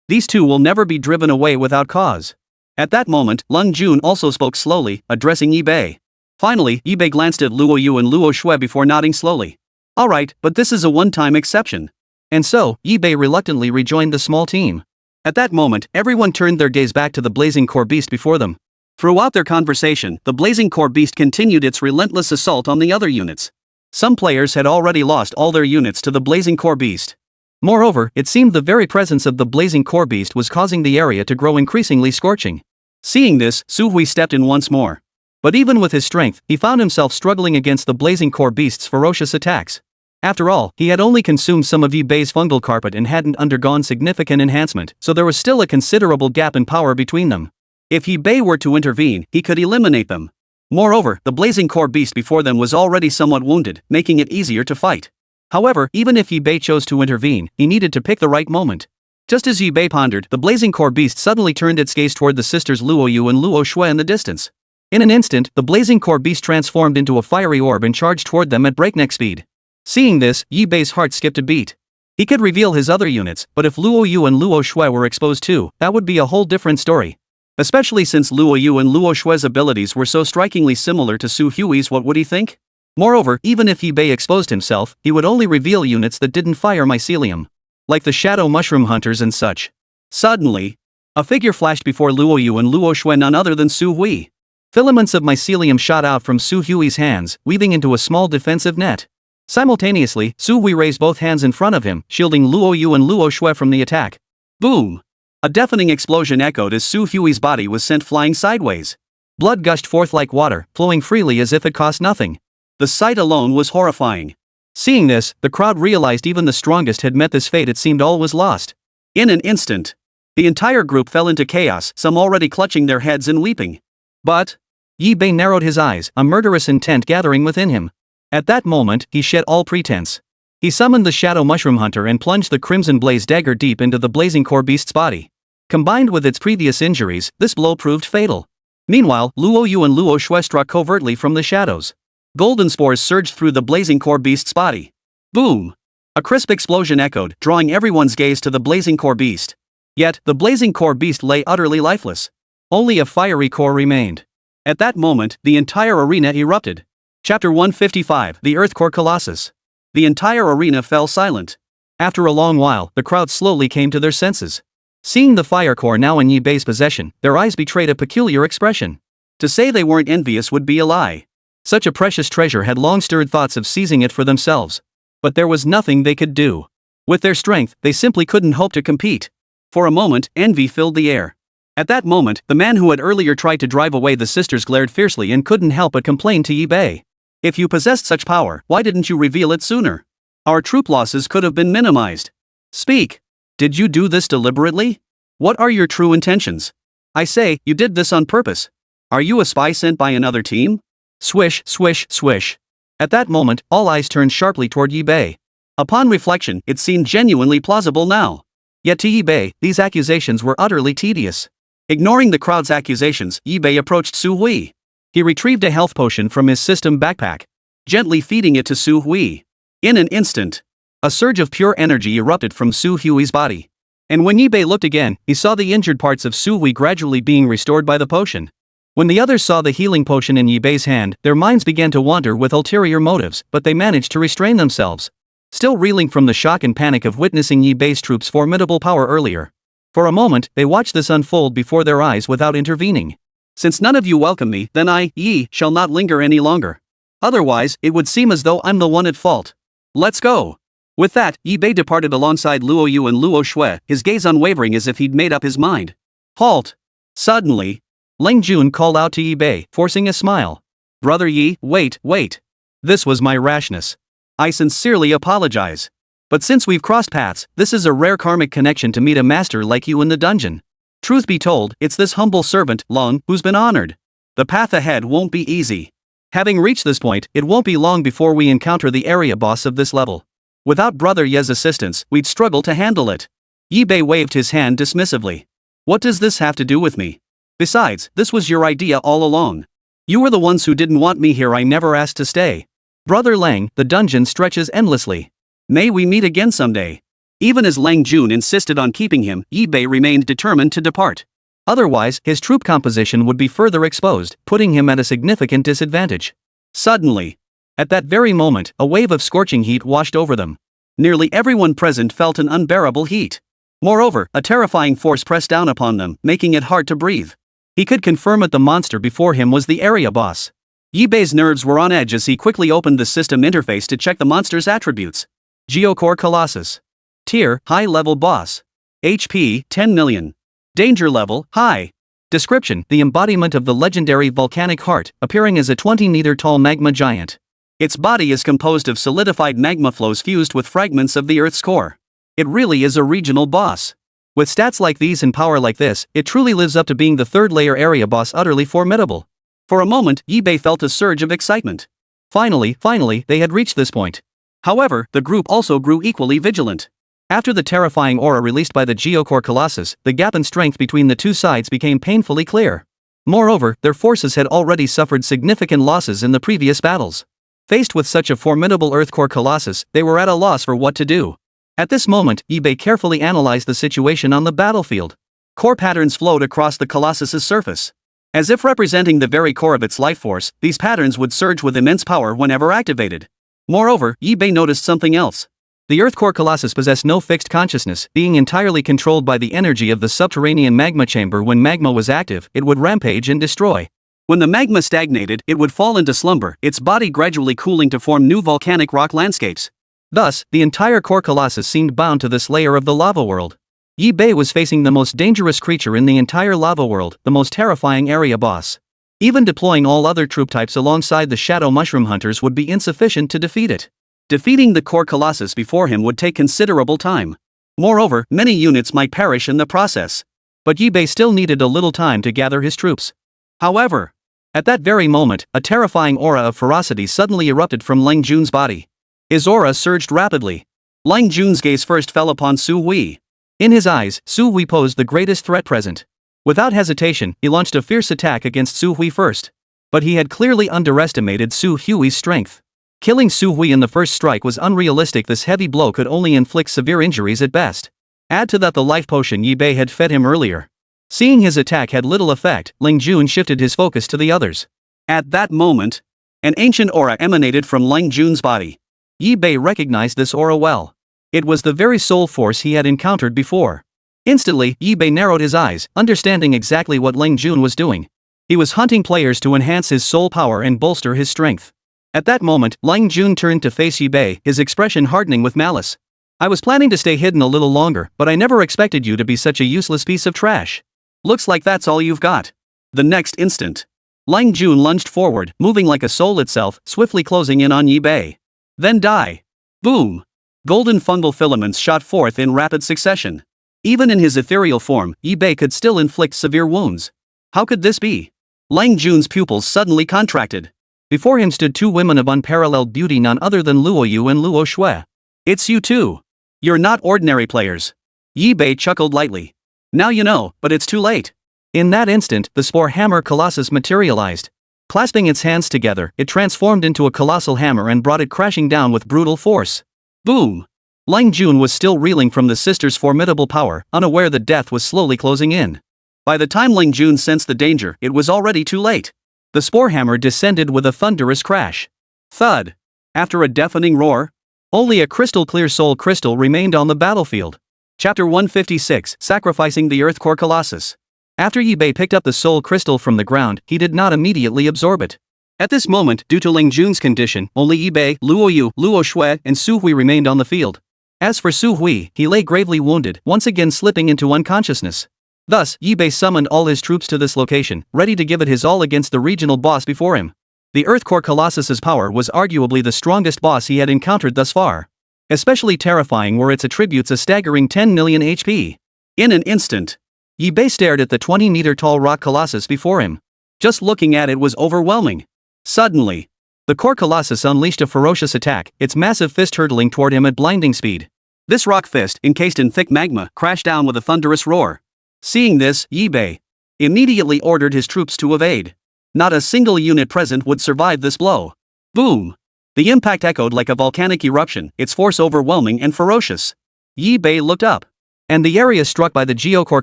These two will never be driven away without cause. At that moment, Lung Jun also spoke slowly, addressing Yi-Bei. Finally, Yi-Bei glanced at Luo Yu and Luo Shui before nodding slowly. Alright, but this is a one-time exception. And so, Yibei reluctantly rejoined the small team. At that moment, everyone turned their gaze back to the blazing core beast before them. Throughout their conversation, the blazing core beast continued its relentless assault on the other units. Some players had already lost all their units to the blazing core beast. Moreover, it seemed the very presence of the blazing core beast was causing the area to grow increasingly scorching. Seeing this, Su-hui stepped in once more. But even with his strength, he found himself struggling against the blazing core beast's ferocious attacks. After all, he had only consumed some of Yibei's fungal carpet and hadn't undergone significant enhancement, so there was still a considerable gap in power between them. If Yibei were to intervene, he could eliminate them. Moreover, the blazing core beast before them was already somewhat wounded, making it easier to fight. However, even if Yibei chose to intervene, he needed to pick the right moment. Just as Yibei pondered, the blazing core beast suddenly turned its gaze toward the sisters Luoyu and Luo Shui in the distance. In an instant, the blazing core beast transformed into a fiery orb and charged toward them at breakneck speed. Seeing this, Yibei's heart skipped a beat. He could reveal his other units, but if Luoyu and Luo Shui were exposed too, that would be a whole different story. Especially since Luoyu and Luo Shui's abilities were so strikingly similar to Su-hui's, what would he think? Moreover, even if Yibei exposed himself, he would only reveal units that didn't fire mycelium. Like the shadow mushroom hunters and such. Suddenly, a figure flashed before Luoyu and Luo Shui, none other than Su-hui. Filaments of mycelium shot out from Su-hui's hands, weaving into a small defensive net. Simultaneously, Su-hui raised both hands in front of him, shielding Luoyu and Luo Shui from the attack. Boom! A deafening explosion echoed as Su-hui's body was sent flying sideways. Blood gushed forth like water, flowing freely as if it cost nothing. The sight alone was horrifying. Seeing this, the crowd realized even the strongest had met this fate. It seemed all was lost. In an instant, the entire group fell into chaos, some already clutching their heads and weeping. But Yibei narrowed his eyes, a murderous intent gathering within him. At that moment, he shed all pretense. He summoned the shadow mushroom hunter and plunged the crimson blaze dagger deep into the blazing core beast's body. Combined with its previous injuries, this blow proved fatal. Meanwhile, Luoyu and Luo Shui struck covertly from the shadows. Golden spores surged through the blazing core beast's body. Boom! A crisp explosion echoed, drawing everyone's gaze to the blazing core beast. Yet, the blazing core beast lay utterly lifeless. Only a fiery core remained. At that moment, the entire arena erupted. Chapter 155, The Earth Core Colossus. The entire arena fell silent. After a long while, the crowd slowly came to their senses. Seeing the fire core now in Yibei's possession, their eyes betrayed a peculiar expression. To say they weren't envious would be a lie. Such a precious treasure had long stirred thoughts of seizing it for themselves. But there was nothing they could do. With their strength, they simply couldn't hope to compete. For a moment, envy filled the air. At that moment, the man who had earlier tried to drive away the sisters glared fiercely and couldn't help but complain to Yibei. If you possessed such power, why didn't you reveal it sooner? Our troop losses could have been minimized. Speak. Did you do this deliberately? What are your true intentions? I say, you did this on purpose. Are you a spy sent by another team? Swish, swish, swish. At that moment, all eyes turned sharply toward Yibei. Upon reflection, it seemed genuinely plausible now. Yet to Yibei, these accusations were utterly tedious. Ignoring the crowd's accusations, Yibei approached Su-hui. He retrieved a health potion from his system backpack, gently feeding it to Su-hui. In an instant, a surge of pure energy erupted from Su-hui's body. And when Yibei looked again, he saw the injured parts of Su-hui gradually being restored by the potion. When the others saw the healing potion in Yibei's hand, their minds began to wander with ulterior motives, but they managed to restrain themselves. Still reeling from the shock and panic of witnessing Yibei's troops' formidable power earlier. For a moment, they watched this unfold before their eyes without intervening. Since none of you welcome me, then I, Yi, shall not linger any longer. Otherwise, it would seem as though I'm the one at fault. Let's go. With that, Yibei departed alongside Luoyu and Luo Shui, his gaze unwavering as if he'd made up his mind. Halt! Suddenly, Leng Jun called out to Yibei, forcing a smile. Brother Yi, wait. This was my rashness. I sincerely apologize. But since we've crossed paths, this is a rare karmic connection to meet a master like you in the dungeon. Truth be told, it's this humble servant, Long, who's been honored. The path ahead won't be easy. Having reached this point, it won't be long before we encounter the area boss of this level. Without Brother Ye's assistance, we'd struggle to handle it. Yibei waved his hand dismissively. What does this have to do with me? Besides, this was your idea all along. You were the ones who didn't want me here. I never asked to stay. Brother Lang, the dungeon stretches endlessly. May we meet again someday. Even as Lang Jun insisted on keeping him, Yibei remained determined to depart. Otherwise, his troop composition would be further exposed, putting him at a significant disadvantage. Suddenly, At that very moment, a wave of scorching heat washed over them. Nearly everyone present felt an unbearable heat. Moreover, a terrifying force pressed down upon them, making it hard to breathe. He could confirm that the monster before him was the area boss. Yibei's nerves were on edge as he quickly opened the system interface to check the monster's attributes. Geocore Colossus. Tier, high-level boss. HP, 10 million. Danger level, high. Description, the embodiment of the legendary volcanic heart, appearing as a 20-meter-tall magma giant. Its body is composed of solidified magma flows fused with fragments of the Earth's core. It really is a regional boss. With stats like these and power like this, it truly lives up to being the third-layer area boss, utterly formidable. For a moment, Yibei felt a surge of excitement. Finally, they had reached this point. However, the group also grew equally vigilant. After the terrifying aura released by the Geocore Colossus, the gap in strength between the two sides became painfully clear. Moreover, their forces had already suffered significant losses in the previous battles. Faced with such a formidable Earthcore Colossus, they were at a loss for what to do. At this moment, Yibei carefully analyzed the situation on the battlefield. Core patterns flowed across the Colossus's surface. As if representing the very core of its life force, these patterns would surge with immense power whenever activated. Moreover, Yibei noticed something else. The Earthcore Colossus possessed no fixed consciousness, being entirely controlled by the energy of the subterranean magma chamber. When magma was active, it would rampage and destroy. When the magma stagnated, it would fall into slumber, its body gradually cooling to form new volcanic rock landscapes. Thus, the entire core Colossus seemed bound to this layer of the lava world. Yibei was facing the most dangerous creature in the entire lava world, the most terrifying area boss. Even deploying all other troop types alongside the Shadow Mushroom Hunters would be insufficient to defeat it. Defeating the core Colossus before him would take considerable time. Moreover, many units might perish in the process. But Yibei still needed a little time to gather his troops. However, at that very moment, a terrifying aura of ferocity suddenly erupted from Leng Jun's body. His aura surged rapidly. Leng Jun's gaze first fell upon Su Hui. In his eyes, Su Hui posed the greatest threat present. Without hesitation, he launched a fierce attack against Su Hui first. But he had clearly underestimated Su Hui's strength. Killing Su Hui in the first strike was unrealistic. This heavy blow could only inflict severe injuries at best. Add to that the life potion Yibei had fed him earlier. Seeing his attack had little effect, Leng Jun shifted his focus to the others. At that moment, an ancient aura emanated from Leng Jun's body. Yibei recognized this aura well. It was the very soul force he had encountered before. Instantly, Yibei narrowed his eyes, understanding exactly what Leng Jun was doing. He was hunting players to enhance his soul power and bolster his strength. At that moment, Leng Jun turned to face Yibei, his expression hardening with malice. I was planning to stay hidden a little longer, but I never expected you to be such a useless piece of trash. Looks like that's all you've got. The next instant, Leng Jun lunged forward, moving like a soul itself, swiftly closing in on Yibei. Then die. Boom. Golden fungal filaments shot forth in rapid succession. Even in his ethereal form, Yibei could still inflict severe wounds. How could this be? Leng Jun's pupils suddenly contracted. Before him stood two women of unparalleled beauty, none other than Luo Yu and Luo Shui. It's you two. You're not ordinary players. Yibei chuckled lightly. Now you know, but it's too late. In that instant, the Spore Hammer Colossus materialized. Clasping its hands together, it transformed into a colossal hammer and brought it crashing down with brutal force. Boom! Leng Jun was still reeling from the sister's formidable power, unaware that death was slowly closing in. By the time Leng Jun sensed the danger, it was already too late. The Spore Hammer descended with a thunderous crash. Thud! After a deafening roar, only a crystal-clear soul crystal remained on the battlefield. Chapter 156, Sacrificing the Earthcore Colossus. After Yibei picked up the soul crystal from the ground, he did not immediately absorb it. At this moment, due to Leng Jun's condition, only Yibei, Luo Yu, Luo Shui, and Su Hui remained on the field. As for Su Hui, he lay gravely wounded, once again slipping into unconsciousness. Thus, Yibei summoned all his troops to this location, ready to give it his all against the regional boss before him. The Earthcore Colossus's power was arguably the strongest boss he had encountered thus far. Especially terrifying were its attributes, a staggering 10 million HP. In an instant, Yibei stared at the 20-meter-tall rock colossus before him. Just looking at it was overwhelming. Suddenly, the core colossus unleashed a ferocious attack, its massive fist hurtling toward him at blinding speed. This rock fist, encased in thick magma, crashed down with a thunderous roar. Seeing this, Yibei immediately ordered his troops to evade. Not a single unit present would survive this blow. Boom! The impact echoed like a volcanic eruption, its force overwhelming and ferocious. Yibei looked up, and the area struck by the Geocore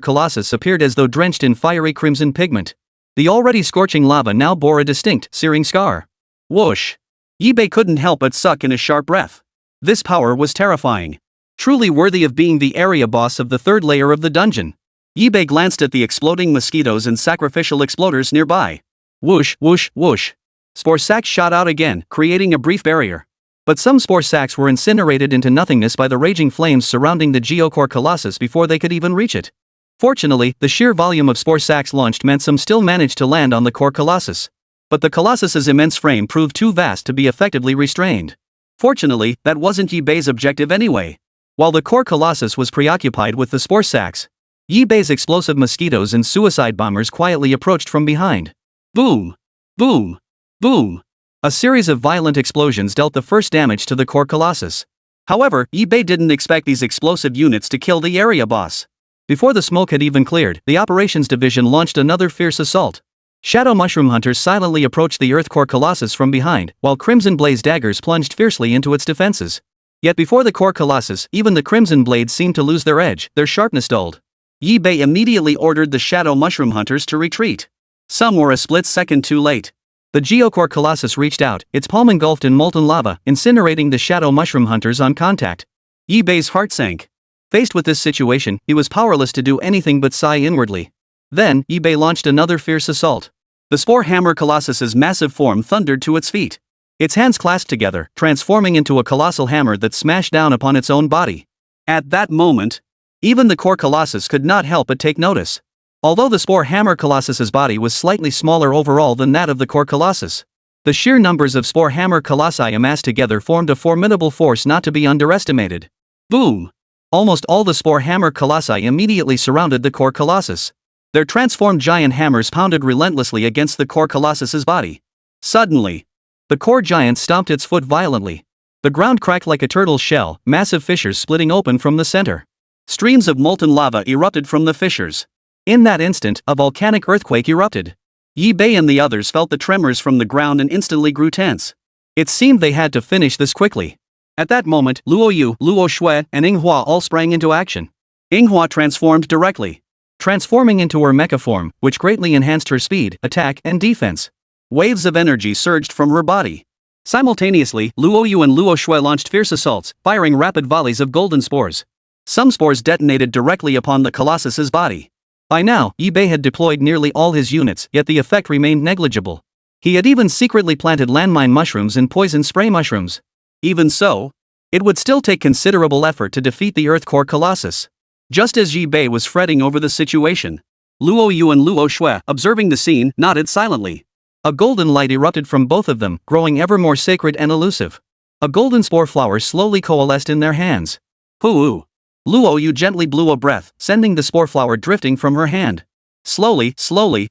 Colossus appeared as though drenched in fiery crimson pigment. The already scorching lava now bore a distinct, searing scar. Whoosh! Yibei couldn't help but suck in a sharp breath. This power was terrifying. Truly worthy of being the area boss of the third layer of the dungeon. Yibei glanced at the exploding mosquitoes and sacrificial exploders nearby. Whoosh, whoosh, whoosh. Spore sacs shot out again, creating a brief barrier. But some spore sacs were incinerated into nothingness by the raging flames surrounding the Geocore Colossus before they could even reach it. Fortunately, the sheer volume of spore sacs launched meant some still managed to land on the core Colossus. But the Colossus's immense frame proved too vast to be effectively restrained. Fortunately, that wasn't Yibei's objective anyway. While the core Colossus was preoccupied with the spore sacs, Yibei's explosive mosquitoes and suicide bombers quietly approached from behind. Boom! Boom! Boom! A series of violent explosions dealt the first damage to the core Colossus. However, Yibei didn't expect these explosive units to kill the area boss. Before the smoke had even cleared, the operations division launched another fierce assault. Shadow mushroom hunters silently approached the Earth Core Colossus from behind, while Crimson Blaze daggers plunged fiercely into its defenses. Yet before the core Colossus, even the Crimson Blades seemed to lose their edge, their sharpness dulled. Yibei immediately ordered the Shadow mushroom hunters to retreat. Some were a split second too late. The Geocore Colossus reached out, its palm engulfed in molten lava, incinerating the Shadow mushroom hunters on contact. Yibei's heart sank. Faced with this situation, he was powerless to do anything but sigh inwardly. Then, Yibei launched another fierce assault. The Spore Hammer Colossus's massive form thundered to its feet. Its hands clasped together, transforming into a colossal hammer that smashed down upon its own body. At that moment, even the core Colossus could not help but take notice. Although the Spore Hammer Colossus's body was slightly smaller overall than that of the core Colossus, the sheer numbers of Spore Hammer Colossi amassed together formed a formidable force not to be underestimated. Boom! Almost all the Spore Hammer Colossi immediately surrounded the core Colossus. Their transformed giant hammers pounded relentlessly against the core Colossus's body. Suddenly, the core giant stomped its foot violently. The ground cracked like a turtle's shell, massive fissures splitting open from the center. Streams of molten lava erupted from the fissures. In that instant, a volcanic earthquake erupted. Yibei and the others felt the tremors from the ground and instantly grew tense. It seemed they had to finish this quickly. At that moment, Luo Yu, Luo Shui, and Yinghua all sprang into action. Yinghua transformed directly, transforming into her mecha form, which greatly enhanced her speed, attack, and defense. Waves of energy surged from her body. Simultaneously, Luo Yu and Luo Shui launched fierce assaults, firing rapid volleys of golden spores. Some spores detonated directly upon the Colossus's body. By now, Yibei had deployed nearly all his units, yet the effect remained negligible. He had even secretly planted landmine mushrooms and poison spray mushrooms. Even so, it would still take considerable effort to defeat the Earth Core Colossus. Just as Yibei was fretting over the situation, Luo Yu and Luo Shui, observing the scene, nodded silently. A golden light erupted from both of them, growing ever more sacred and elusive. A golden spore flower slowly coalesced in their hands. Hoo-oo! Luo Yu gently blew a breath, sending the spore flower drifting from her hand. Slowly,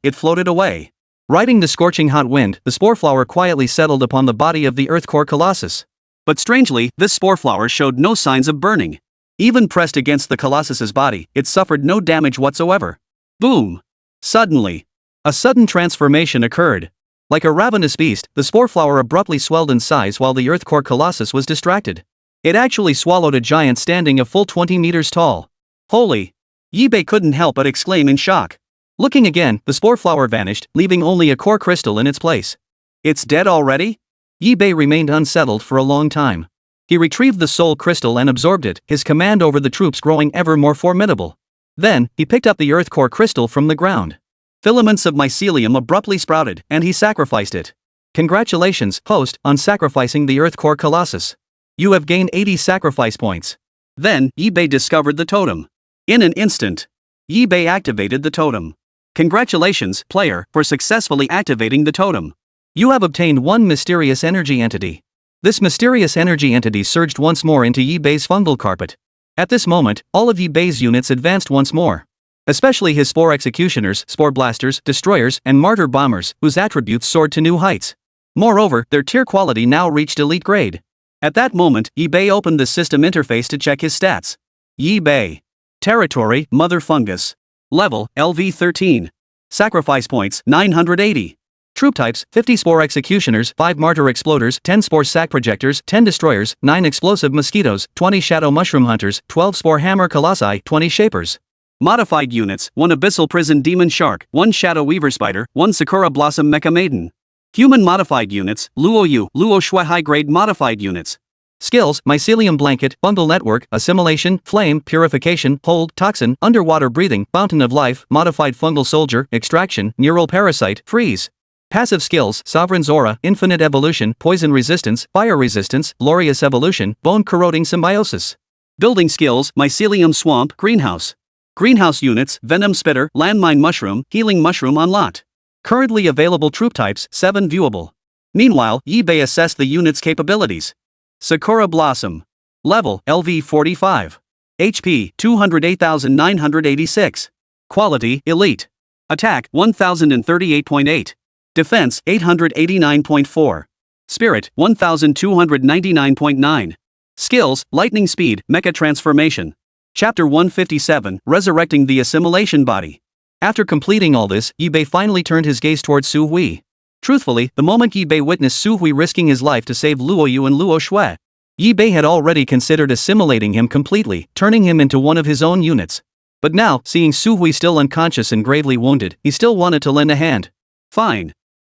it floated away. Riding the scorching hot wind, the spore flower quietly settled upon the body of the Earth Core Colossus. But strangely, this spore flower showed no signs of burning. Even pressed against the Colossus's body, it suffered no damage whatsoever. Boom! Suddenly, a sudden transformation occurred. Like a ravenous beast, the spore flower abruptly swelled in size while the Earth Core Colossus was distracted. It actually swallowed a giant standing a full 20 meters tall. Holy! Yibei couldn't help but exclaim in shock. Looking again, the spore flower vanished, leaving only a core crystal in its place. It's dead already? Yibei remained unsettled for a long time. He retrieved the soul crystal and absorbed it, his command over the troops growing ever more formidable. Then, he picked up the Earth Core crystal from the ground. Filaments of mycelium abruptly sprouted, and he sacrificed it. Congratulations, host, on sacrificing the Earth Core Colossus. You have gained 80 sacrifice points. Then, Yibei discovered the totem. In an instant, Yibei activated the totem. Congratulations, player, for successfully activating the totem. You have obtained one mysterious energy entity. This mysterious energy entity surged once more into Yibei's fungal carpet. At this moment, all of Yibei's units advanced once more. Especially his Spore Executioners, Spore Blasters, Destroyers, and Martyr Bombers, whose attributes soared to new heights. Moreover, their tier quality now reached elite grade. At that moment, Yibei opened the system interface to check his stats. Yibei. Territory, Mother Fungus. Level, LV13. Sacrifice points, 980. Troop types, 50 Spore Executioners, 5 Martyr Exploders, 10 Spore Sac Projectors, 10 Destroyers, 9 Explosive Mosquitoes, 20 Shadow Mushroom Hunters, 12 Spore Hammer Colossi, 20 Shapers. Modified units, 1 Abyssal Prison Demon Shark, 1 Shadow Weaver Spider, 1 Sakura Blossom Mecha Maiden. Human modified units, Luoyu, Luo high-grade modified units. Skills, mycelium blanket, fungal network, assimilation, flame, purification, hold, toxin, underwater breathing, fountain of life, modified fungal soldier, extraction, neural parasite, freeze. Passive skills, sovereign's aura, infinite evolution, poison resistance, fire resistance, glorious evolution, bone corroding symbiosis. Building skills, mycelium swamp, greenhouse. Greenhouse units, venom spitter, landmine mushroom, healing mushroom on lot. Currently available troop types, 7 viewable. Meanwhile, eBay assessed the unit's capabilities. Sakura Blossom. Level, LV 45. HP, 208,986. Quality, Elite. Attack, 1038.8. Defense, 889.4. Spirit, 1299.9. Skills, Lightning Speed, Mecha Transformation. Chapter 157, Resurrecting the Assimilation Body. After completing all this, Yibei finally turned his gaze towards Su Hui. Truthfully, the moment Yibei witnessed Su Hui risking his life to save Luoyu and Luo Shui, Yibei had already considered assimilating him completely, turning him into one of his own units. But now, seeing Su Hui still unconscious and gravely wounded, he still wanted to lend a hand. Fine.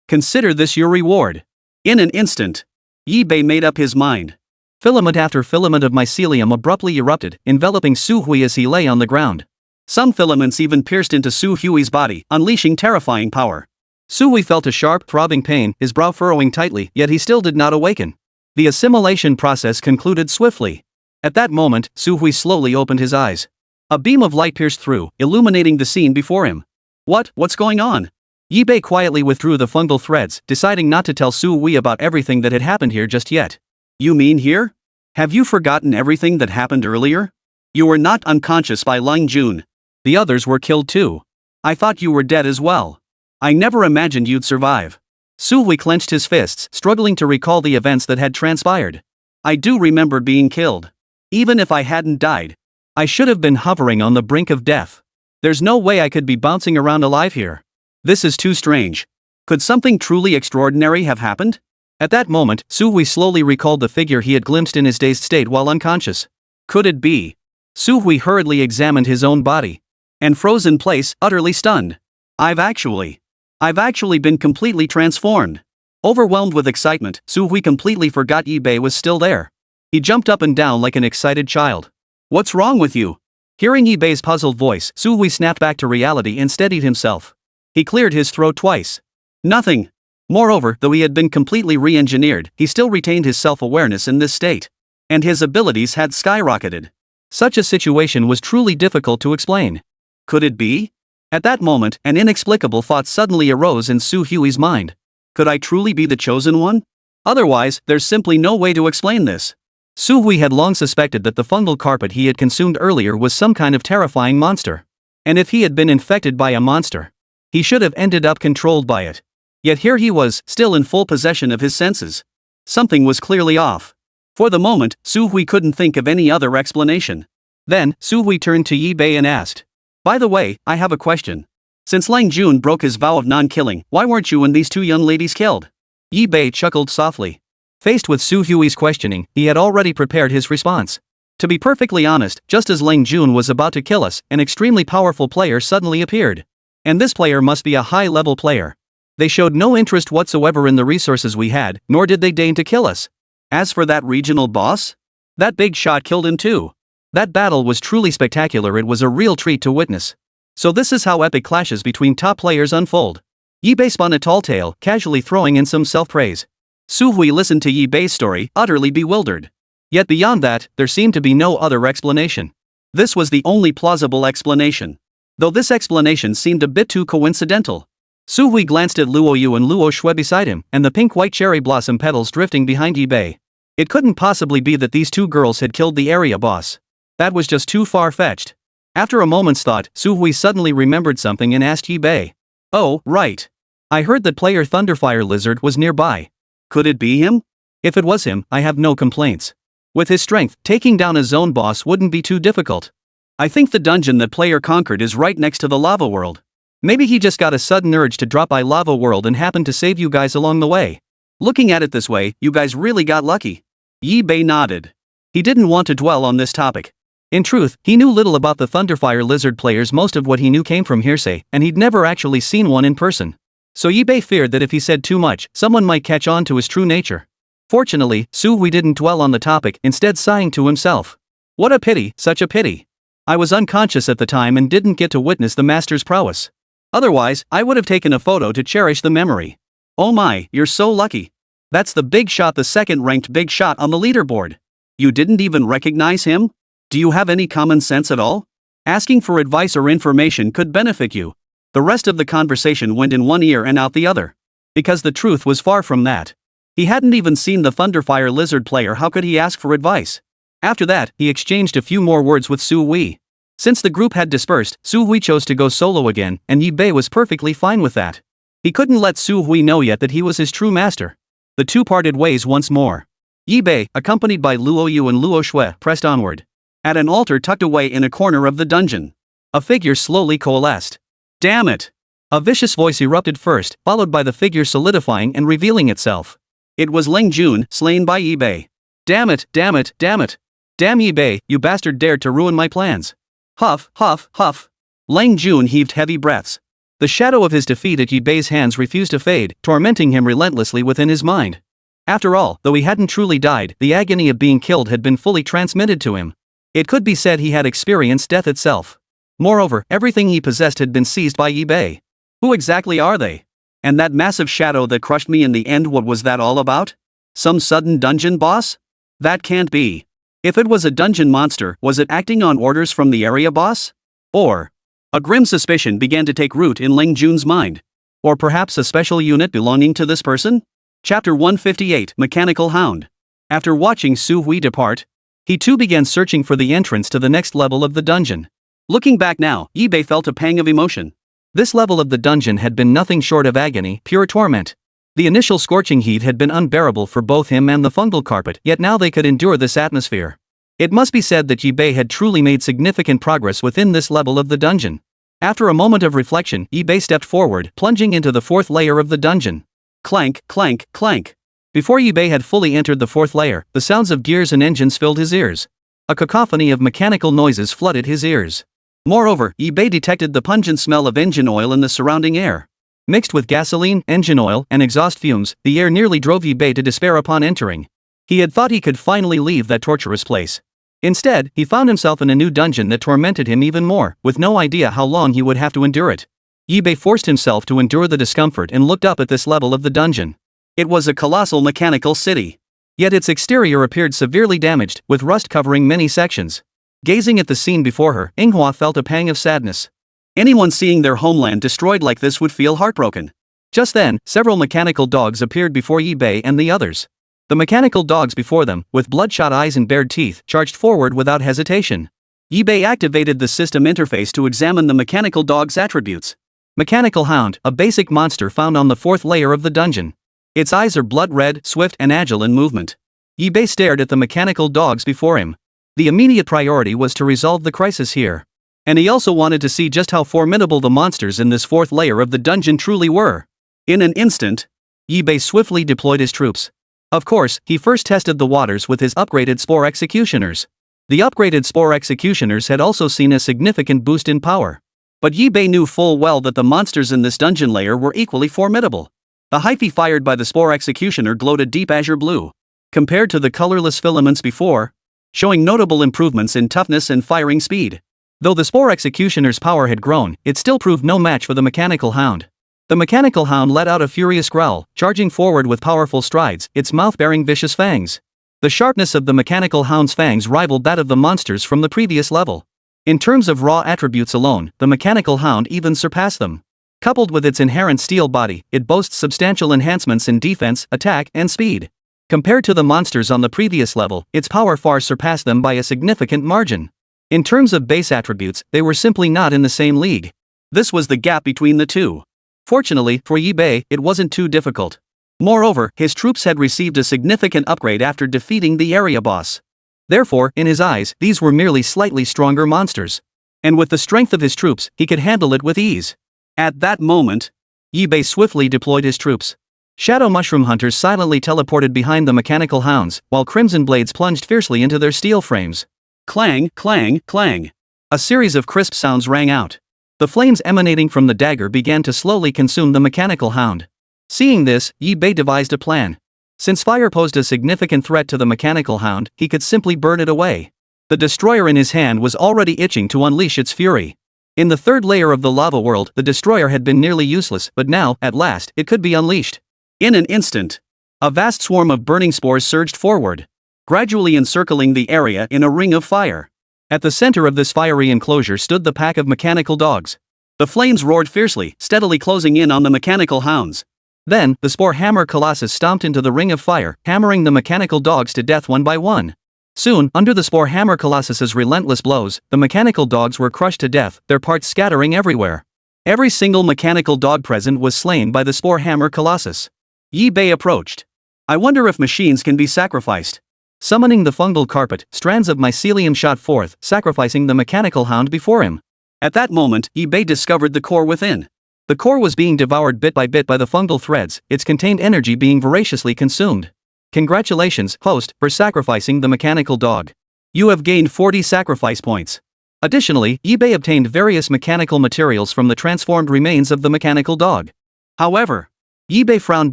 Consider this your reward. In an instant, Yibei made up his mind. Filament after filament of mycelium abruptly erupted, enveloping Su Hui as he lay on the ground. Some filaments even pierced into Su Hui's body, unleashing terrifying power. Su Hui felt a sharp, throbbing pain, his brow furrowing tightly, yet he still did not awaken. The assimilation process concluded swiftly. At that moment, Su Hui slowly opened his eyes. A beam of light pierced through, illuminating the scene before him. What's going on? Yibei quietly withdrew the fungal threads, deciding not to tell Su Hui about everything that had happened here just yet. You mean here? Have you forgotten everything that happened earlier? You were not unconscious by Ling Jun. The others were killed too. I thought you were dead as well. I never imagined you'd survive. Su Hui clenched his fists, struggling to recall the events that had transpired. I do remember being killed. Even if I hadn't died, I should have been hovering on the brink of death. There's no way I could be bouncing around alive here. This is too strange. Could something truly extraordinary have happened? At that moment, Su Hui slowly recalled the figure he had glimpsed in his dazed state while unconscious. Could it be? Su Hui hurriedly examined his own body. And froze in place, utterly stunned. I've actually been completely transformed. Overwhelmed with excitement, Su Hui completely forgot Yibei was still there. He jumped up and down like an excited child. What's wrong with you? Hearing Yibei's puzzled voice, Su Hui snapped back to reality and steadied himself. He cleared his throat twice. Nothing. Moreover, though he had been completely re-engineered, he still retained his self-awareness in this state. And his abilities had skyrocketed. Such a situation was truly difficult to explain. Could it be? At that moment, an inexplicable thought suddenly arose in Su Hui's mind. Could I truly be the chosen one? Otherwise, there's simply no way to explain this. Su Hui had long suspected that the fungal carpet he had consumed earlier was some kind of terrifying monster. And if he had been infected by a monster, he should have ended up controlled by it. Yet here he was, still in full possession of his senses. Something was clearly off. For the moment, Su Hui couldn't think of any other explanation. Then, Su Hui turned to Yibei and asked, by the way, I have a question. Since Ling Jun broke his vow of non-killing, why weren't you and these two young ladies killed? Yibei chuckled softly. Faced with Su Hui's questioning, he had already prepared his response. To be perfectly honest, just as Ling Jun was about to kill us, an extremely powerful player suddenly appeared. And this player must be a high-level player. They showed no interest whatsoever in the resources we had, nor did they deign to kill us. As for that regional boss? That big shot killed him too. That battle was truly spectacular. It was a real treat to witness. So this is how epic clashes between top players unfold. Yibei spun a tall tale, casually throwing in some self-praise. Su Hui listened to Yibei's story, utterly bewildered. Yet beyond that, there seemed to be no other explanation. This was the only plausible explanation. Though this explanation seemed a bit too coincidental. Su Hui glanced at Luoyu and Luo Shui beside him, and the pink-white cherry blossom petals drifting behind Yibei. It couldn't possibly be that these two girls had killed the area boss. That was just too far-fetched. After a moment's thought, Su Hui suddenly remembered something and asked Yibei. Oh, right. I heard that player Thunderfire Lizard was nearby. Could it be him? If it was him, I have no complaints. With his strength, taking down a zone boss wouldn't be too difficult. I think the dungeon that player conquered is right next to the lava world. Maybe he just got a sudden urge to drop by lava world and happened to save you guys along the way. Looking at it this way, you guys really got lucky. Yibei nodded. He didn't want to dwell on this topic. In truth, he knew little about the Thunderfire Lizard players. Most of what he knew came from hearsay, and he'd never actually seen one in person. So Yibei feared that if he said too much, someone might catch on to his true nature. Fortunately, Suhui didn't dwell on the topic, instead sighing to himself. What a pity, such a pity. I was unconscious at the time and didn't get to witness the master's prowess. Otherwise, I would have taken a photo to cherish the memory. Oh my, you're so lucky. That's the big shot, the second-ranked big shot on the leaderboard. You didn't even recognize him? Do you have any common sense at all? Asking for advice or information could benefit you. The rest of the conversation went in one ear and out the other. Because the truth was far from that. He hadn't even seen the Thunderfire Lizard player, how could he ask for advice? After that, he exchanged a few more words with Suhui. Since the group had dispersed, Suhui chose to go solo again, and Yibei was perfectly fine with that. He couldn't let Suhui know yet that he was his true master. The two parted ways once more. Yibei, accompanied by Luo Yu and Luo Shui, pressed onward. At an altar tucked away in a corner of the dungeon, a figure slowly coalesced. Damn it! A vicious voice erupted first, followed by the figure solidifying and revealing itself. It was Ling Jun, slain by Yibei. Damn it, damn it, damn it! Damn Yibei, you bastard dared to ruin my plans. Huff, huff, huff. Ling Jun heaved heavy breaths. The shadow of his defeat at Yibei's hands refused to fade, tormenting him relentlessly within his mind. After all, though he hadn't truly died, the agony of being killed had been fully transmitted to him. It could be said he had experienced death itself. Moreover, everything he possessed had been seized by Yibei. Who exactly are they? And that massive shadow that crushed me in the end, what was that all about? Some sudden dungeon boss? That can't be. If it was a dungeon monster, was it acting on orders from the area boss? Or... A grim suspicion began to take root in Ling Jun's mind. Or perhaps a special unit belonging to this person? Chapter 158, Mechanical Hound. After watching Suhui depart, he too began searching for the entrance to the next level of the dungeon. Looking back now, Yibei felt a pang of emotion. This level of the dungeon had been nothing short of agony, pure torment. The initial scorching heat had been unbearable for both him and the fungal carpet, yet now they could endure this atmosphere. It must be said that Yibei had truly made significant progress within this level of the dungeon. After a moment of reflection, Yibei stepped forward, plunging into the fourth layer of the dungeon. Clank, clank, clank. Before Yibei had fully entered the fourth layer, the sounds of gears and engines filled his ears. A cacophony of mechanical noises flooded his ears. Moreover, Yibei detected the pungent smell of engine oil in the surrounding air. Mixed with gasoline, engine oil, and exhaust fumes, the air nearly drove Yibei to despair upon entering. He had thought he could finally leave that torturous place. Instead, he found himself in a new dungeon that tormented him even more, with no idea how long he would have to endure it. Yibei forced himself to endure the discomfort and looked up at this level of the dungeon. It was a colossal mechanical city. Yet its exterior appeared severely damaged, with rust covering many sections. Gazing at the scene before her, Manhwa felt a pang of sadness. Anyone seeing their homeland destroyed like this would feel heartbroken. Just then, several mechanical dogs appeared before Yibei and the others. The mechanical dogs before them, with bloodshot eyes and bared teeth, charged forward without hesitation. Yibei activated the system interface to examine the mechanical dog's attributes. Mechanical Hound, a basic monster found on the fourth layer of the dungeon. Its eyes are blood red, swift and agile in movement. Yibei stared at the mechanical dogs before him. The immediate priority was to resolve the crisis here. And he also wanted to see just how formidable the monsters in this fourth layer of the dungeon truly were. In an instant, Yibei swiftly deployed his troops. Of course, he first tested the waters with his upgraded Spore Executioners. The upgraded Spore Executioners had also seen a significant boost in power. But Yibei knew full well that the monsters in this dungeon layer were equally formidable. The hyphae fired by the Spore Executioner glowed a deep azure blue. Compared to the colorless filaments before, showing notable improvements in toughness and firing speed. Though the Spore Executioner's power had grown, it still proved no match for the Mechanical Hound. The Mechanical Hound let out a furious growl, charging forward with powerful strides, its mouth bearing vicious fangs. The sharpness of the Mechanical Hound's fangs rivaled that of the monsters from the previous level. In terms of raw attributes alone, the Mechanical Hound even surpassed them. Coupled with its inherent steel body, it boasts substantial enhancements in defense, attack, and speed. Compared to the monsters on the previous level, its power far surpassed them by a significant margin. In terms of base attributes, they were simply not in the same league. This was the gap between the two. Fortunately, for Yibei, it wasn't too difficult. Moreover, his troops had received a significant upgrade after defeating the area boss. Therefore, in his eyes, these were merely slightly stronger monsters. And with the strength of his troops, he could handle it with ease. At that moment, Yibei swiftly deployed his troops. Shadow mushroom hunters silently teleported behind the mechanical hounds, while crimson blades plunged fiercely into their steel frames. Clang, clang, clang. A series of crisp sounds rang out. The flames emanating from the dagger began to slowly consume the mechanical hound. Seeing this, Yi-Bei devised a plan. Since fire posed a significant threat to the mechanical hound, he could simply burn it away. The destroyer in his hand was already itching to unleash its fury. In the third layer of the lava world, the destroyer had been nearly useless, but now, at last, it could be unleashed. In an instant, a vast swarm of burning spores surged forward, gradually encircling the area in a ring of fire. At the center of this fiery enclosure stood the pack of mechanical dogs. The flames roared fiercely, steadily closing in on the mechanical hounds. Then, the Spore Hammer Colossus stomped into the ring of fire, hammering the mechanical dogs to death one by one. Soon, under the Spore Hammer Colossus's relentless blows, the mechanical dogs were crushed to death, their parts scattering everywhere. Every single mechanical dog present was slain by the Spore Hammer Colossus. Yi-Bei approached. I wonder if machines can be sacrificed. Summoning the fungal carpet, strands of mycelium shot forth, sacrificing the mechanical hound before him. At that moment, Yi-Bei discovered the core within. The core was being devoured bit by bit by the fungal threads, its contained energy being voraciously consumed. Congratulations, host, for sacrificing the mechanical dog. You have gained 40 sacrifice points. Additionally, Yi-Bei obtained various mechanical materials from the transformed remains of the mechanical dog. However, Yi-Bei frowned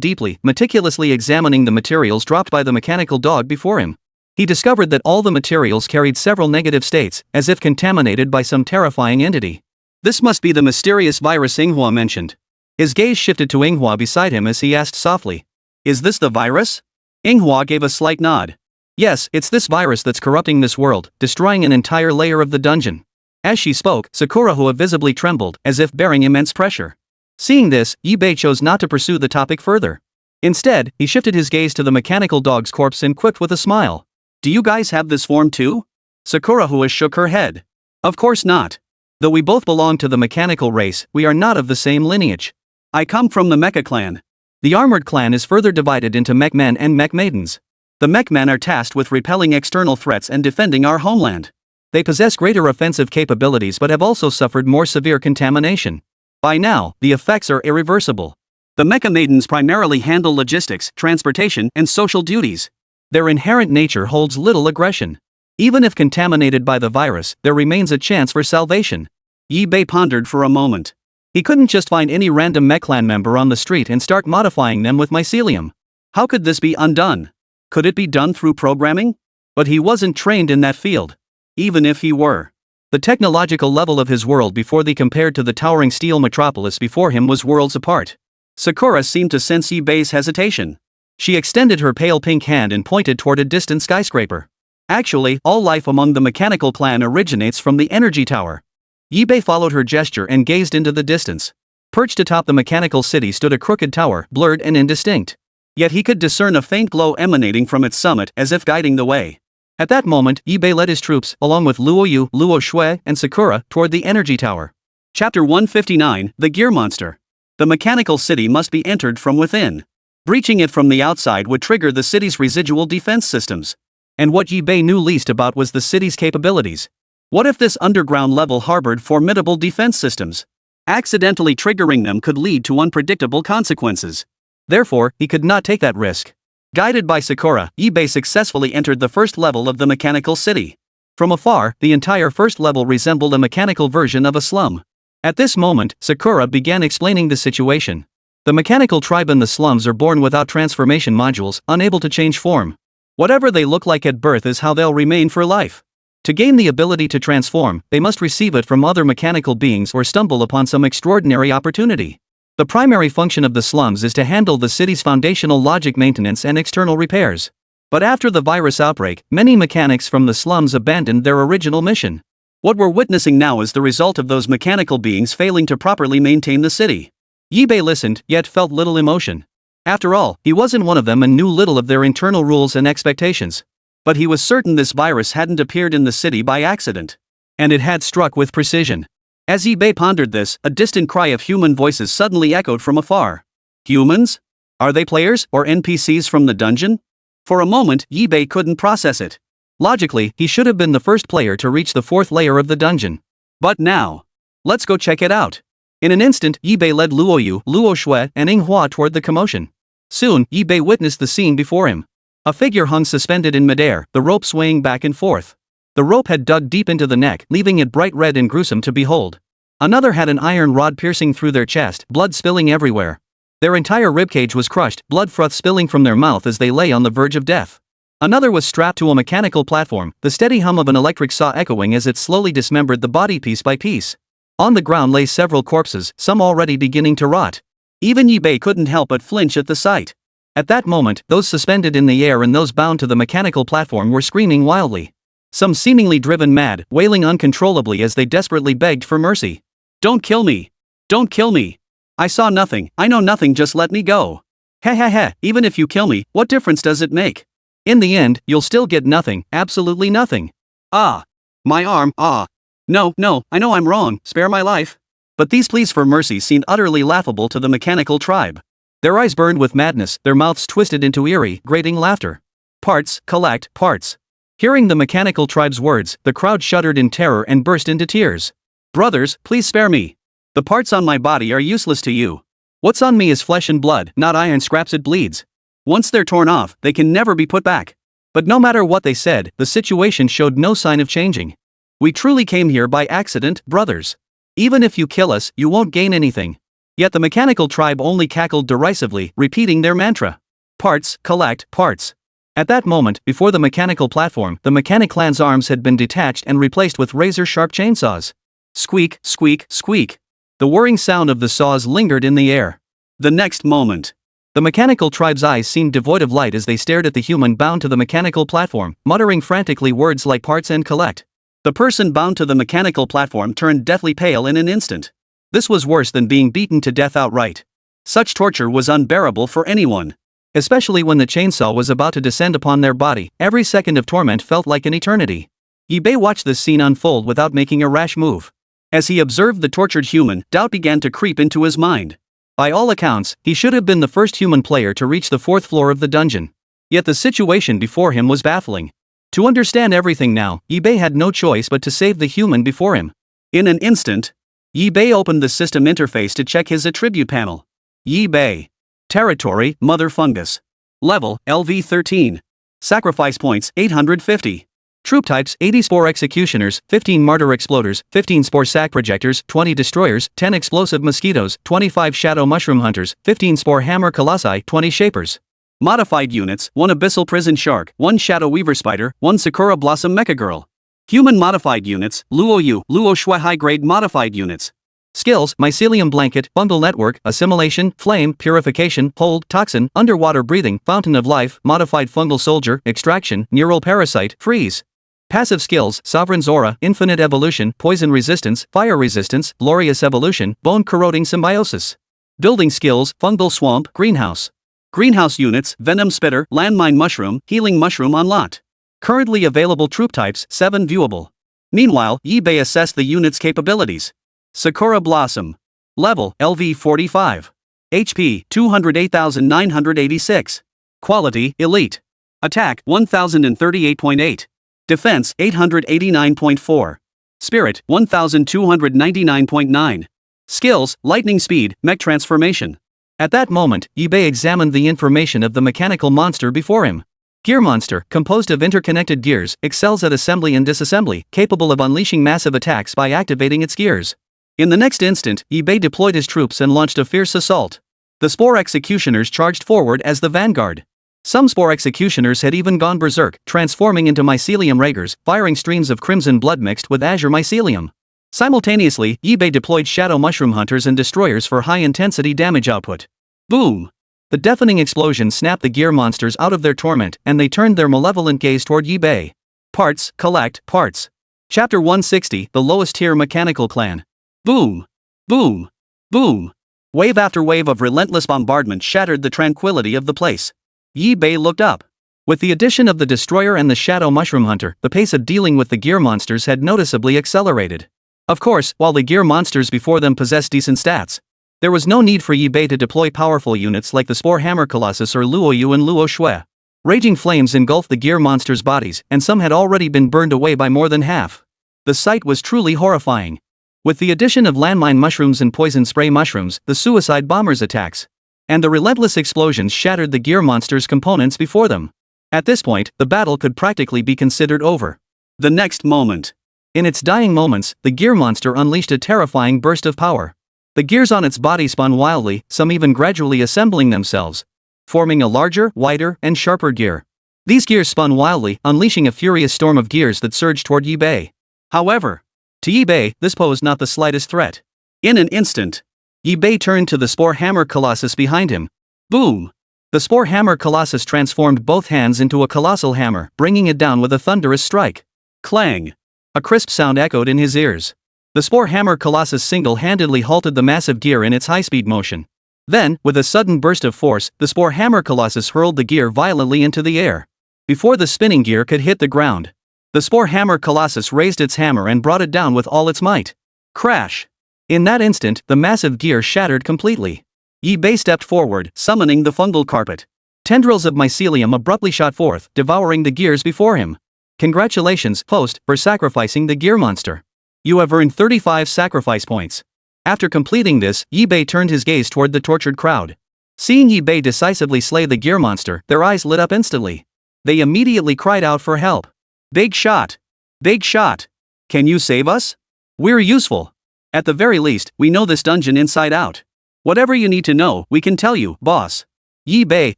deeply, meticulously examining the materials dropped by the mechanical dog before him. He discovered that all the materials carried several negative states, as if contaminated by some terrifying entity. This must be the mysterious virus Manhwa mentioned. His gaze shifted to Manhwa beside him as he asked softly, "Is this the virus?" Manhwa gave a slight nod. Yes, it's this virus that's corrupting this world, destroying an entire layer of the dungeon. As she spoke, Sakurahua visibly trembled, as if bearing immense pressure. Seeing this, Yi-Bei chose not to pursue the topic further. Instead, he shifted his gaze to the mechanical dog's corpse and quipped with a smile. Do you guys have this form too? Sakurahua shook her head. Of course not. Though we both belong to the mechanical race, we are not of the same lineage. I come from the Mecha clan. The armored clan is further divided into mech men and mech maidens. The mech men are tasked with repelling external threats and defending our homeland. They possess greater offensive capabilities but have also suffered more severe contamination. By now, the effects are irreversible. The mecha maidens primarily handle logistics, transportation, and social duties. Their inherent nature holds little aggression. Even if contaminated by the virus, there remains a chance for salvation. Yi-Bei pondered for a moment. He couldn't just find any random mech clan member on the street and start modifying them with mycelium. How could this be undone? Could it be done through programming? But he wasn't trained in that field. Even if he were. The technological level of his world before the compared to the towering steel metropolis before him was worlds apart. Sakura seemed to sense Yi-Bei's hesitation. She extended her pale pink hand and pointed toward a distant skyscraper. Actually, all life among the mechanical clan originates from the energy tower. Yi-Bei followed her gesture and gazed into the distance. Perched atop the mechanical city stood a crooked tower, blurred and indistinct. Yet he could discern a faint glow emanating from its summit as if guiding the way. At that moment, Yi-Bei led his troops, along with Luo Yu, Luo Shui, and Sakura, toward the energy tower. Chapter 159, The Gear Monster. The mechanical city must be entered from within. Breaching it from the outside would trigger the city's residual defense systems. And what Yi-Bei knew least about was the city's capabilities. What if this underground level harbored formidable defense systems? Accidentally triggering them could lead to unpredictable consequences. Therefore, he could not take that risk. Guided by Sakura, Yi-Bei successfully entered the first level of the mechanical city. From afar, the entire first level resembled a mechanical version of a slum. At this moment, Sakura began explaining the situation. The mechanical tribe in the slums are born without transformation modules, unable to change form. Whatever they look like at birth is how they'll remain for life. To gain the ability to transform, they must receive it from other mechanical beings or stumble upon some extraordinary opportunity. The primary function of the slums is to handle the city's foundational logic maintenance and external repairs. But after the virus outbreak, many mechanics from the slums abandoned their original mission. What we're witnessing now is the result of those mechanical beings failing to properly maintain the city. Yi-Bei listened, yet felt little emotion. After all, he wasn't one of them and knew little of their internal rules and expectations. But he was certain this virus hadn't appeared in the city by accident. And it had struck with precision. As Yi-Bei pondered this, a distant cry of human voices suddenly echoed from afar. Humans? Are they players or NPCs from the dungeon? For a moment, Yi-Bei couldn't process it. Logically, he should have been the first player to reach the fourth layer of the dungeon. But now, let's go check it out. In an instant, Yi-Bei led Luo Yu, Luo Shui, and Manhwa toward the commotion. Soon, Yi-Bei witnessed the scene before him. A figure hung suspended in midair, the rope swaying back and forth. The rope had dug deep into the neck, leaving it bright red and gruesome to behold. Another had an iron rod piercing through their chest, blood spilling everywhere. Their entire ribcage was crushed, blood froth spilling from their mouth as they lay on the verge of death. Another was strapped to a mechanical platform, the steady hum of an electric saw echoing as it slowly dismembered the body piece by piece. On the ground lay several corpses, some already beginning to rot. Even Yibei couldn't help but flinch at the sight. At that moment, those suspended in the air and those bound to the mechanical platform were screaming wildly. Some seemingly driven mad, wailing uncontrollably as they desperately begged for mercy. "Don't kill me! Don't kill me! I saw nothing, I know nothing, just let me go. Ha ha ha, even if you kill me, what difference does it make? In the end, you'll still get nothing, absolutely nothing. Ah! My arm, ah! No, I know I'm wrong, spare my life." But these pleas for mercy seemed utterly laughable to the mechanical tribe. Their eyes burned with madness, their mouths twisted into eerie, grating laughter. Parts, collect, parts. Hearing the mechanical tribe's words, the crowd shuddered in terror and burst into tears. "Brothers, please spare me. The parts on my body are useless to you. What's on me is flesh and blood, not iron scraps, it bleeds. Once they're torn off, they can never be put back." But no matter what they said, the situation showed no sign of changing. "We truly came here by accident, brothers. Even if you kill us, you won't gain anything." Yet the mechanical tribe only cackled derisively, repeating their mantra. "Parts, collect, parts." At that moment, before the mechanical platform, the mechanic clan's arms had been detached and replaced with razor-sharp chainsaws. Squeak, squeak, squeak. The whirring sound of the saws lingered in the air. The next moment, the mechanical tribe's eyes seemed devoid of light as they stared at the human bound to the mechanical platform, muttering frantically words like parts and collect. The person bound to the mechanical platform turned deathly pale in an instant. This was worse than being beaten to death outright. Such torture was unbearable for anyone. Especially when the chainsaw was about to descend upon their body, every second of torment felt like an eternity. Yibei watched this scene unfold without making a rash move. As he observed the tortured human, doubt began to creep into his mind. By all accounts, he should have been the first human player to reach the fourth floor of the dungeon. Yet the situation before him was baffling. To understand everything now, Yibei had no choice but to save the human before him. In an instant, Yibei opened the system interface to check his attribute panel. Yibei. Territory, Mother Fungus. Level, LV13. Sacrifice points, 850. Troop types, 80 Spore Executioners, 15 Martyr Exploders, 15 Spore Sac Projectors, 20 Destroyers, 10 Explosive Mosquitoes, 25 Shadow Mushroom Hunters, 15 Spore Hammer Colossi, 20 Shapers. Modified units, 1 Abyssal Prison Shark, 1 Shadow Weaver Spider, 1 Sakura Blossom Mecha Girl. Human modified units, Luo Yu, Luo Shui High Grade modified units. Skills, Mycelium Blanket, Fungal Network, Assimilation, Flame, Purification, Hold, Toxin, Underwater Breathing, Fountain of Life, Modified Fungal Soldier, Extraction, Neural Parasite, Freeze. Passive skills, Sovereign's Aura, Infinite Evolution, Poison Resistance, Fire Resistance, Glorious Evolution, Bone Corroding Symbiosis. Building skills, Fungal Swamp, Greenhouse. Greenhouse units, Venom Spitter, Landmine Mushroom, Healing Mushroom on lot. Currently available troop types, 7 viewable. Meanwhile, Yibei assessed the unit's capabilities. Sakura Blossom. Level, LV45. HP, 208,986. Quality, Elite. Attack, 1038.8. Defense, 889.4. Spirit, 1299.9. Skills, Lightning Speed, Mech Transformation. At that moment, Yibei examined the information of the mechanical monster before him. Gear monster, composed of interconnected gears, excels at assembly and disassembly, capable of unleashing massive attacks by activating its gears. In the next instant, Yibei deployed his troops and launched a fierce assault. The Spore Executioners charged forward as the vanguard. Some Spore Executioners had even gone berserk, transforming into mycelium raigers, firing streams of crimson blood mixed with azure mycelium. Simultaneously, Yibei deployed Shadow Mushroom Hunters and Destroyers for high-intensity damage output. Boom! The deafening explosion snapped the gear monsters out of their torment, and they turned their malevolent gaze toward Yibei. Parts, collect, parts. Chapter 160, The Lowest Tier Mechanical Clan. Boom! Boom! Boom! Wave after wave of relentless bombardment shattered the tranquility of the place. Yibei looked up. With the addition of the Destroyer and the Shadow Mushroom Hunter, the pace of dealing with the gear monsters had noticeably accelerated. Of course, while the gear monsters before them possessed decent stats, there was no need for Yibei to deploy powerful units like the Spore Hammer Colossus or Luo Yu and Luo Shui. Raging flames engulfed the gear monsters' bodies, and some had already been burned away by more than half. The sight was truly horrifying. With the addition of landmine mushrooms and poison spray mushrooms, the suicide bombers' attacks and the relentless explosions shattered the gear monsters' components before them. At this point, the battle could practically be considered over. The next moment, In its dying moments, the gear monster unleashed a terrifying burst of power. The gears on its body spun wildly, some even gradually assembling themselves, forming a larger, wider, and sharper gear. These gears spun wildly, unleashing a furious storm of gears that surged toward Yi-Bei. However, to Yi-Bei, this posed not the slightest threat. In an instant, Yi-Bei turned to the Spore Hammer Colossus behind him. Boom! The Spore Hammer Colossus transformed both hands into a colossal hammer, bringing it down with a thunderous strike. Clang! A crisp sound echoed in his ears. The Spore Hammer Colossus single-handedly halted the massive gear in its high-speed motion. Then, with a sudden burst of force, the Spore Hammer Colossus hurled the gear violently into the air. Before the spinning gear could hit the ground, the Spore Hammer Colossus raised its hammer and brought it down with all its might. Crash! In that instant, the massive gear shattered completely. Yi-Bei stepped forward, summoning the fungal carpet. Tendrils of mycelium abruptly shot forth, devouring the gears before him. Congratulations, host, for sacrificing the gear monster. You have earned 35 sacrifice points. After completing this, Yi-Bei turned his gaze toward the tortured crowd. Seeing Yi-Bei decisively slay the gear monster, their eyes lit up instantly. They immediately cried out for help. Big shot! Big shot! Can you save us? We're useful. At the very least, we know this dungeon inside out. Whatever you need to know, we can tell you, boss. Yi-Bei,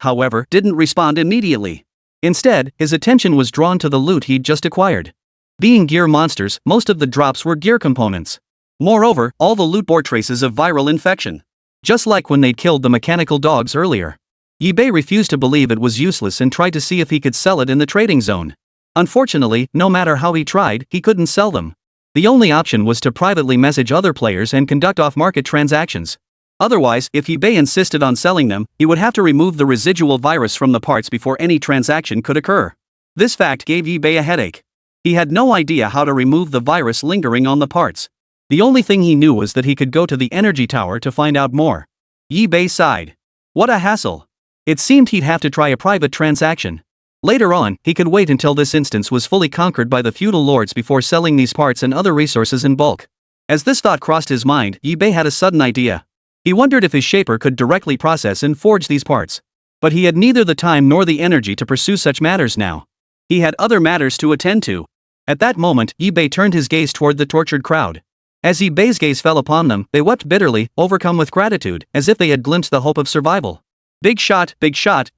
however, didn't respond immediately. Instead, his attention was drawn to the loot he'd just acquired. Being gear monsters, most of the drops were gear components. Moreover, all the loot bore traces of viral infection. Just like when they'd killed the mechanical dogs earlier. Yi-Bei refused to believe it was useless and tried to see if he could sell it in the trading zone. Unfortunately, no matter how he tried, he couldn't sell them. The only option was to privately message other players and conduct off-market transactions. Otherwise, if Yi-Bei insisted on selling them, he would have to remove the residual virus from the parts before any transaction could occur. This fact gave Yi-Bei a headache. He had no idea how to remove the virus lingering on the parts. The only thing he knew was that he could go to the energy tower to find out more. Yi-Bei sighed. What a hassle. It seemed he'd have to try a private transaction. Later on, he could wait until this instance was fully conquered by the feudal lords before selling these parts and other resources in bulk. As this thought crossed his mind, Yi-Bei had a sudden idea. He wondered if his shaper could directly process and forge these parts. But he had neither the time nor the energy to pursue such matters now. He had other matters to attend to. At that moment, Yi-Bei turned his gaze toward the tortured crowd. As Yi-Bei's gaze fell upon them, they wept bitterly, overcome with gratitude, as if they had glimpsed the hope of survival. Big shot,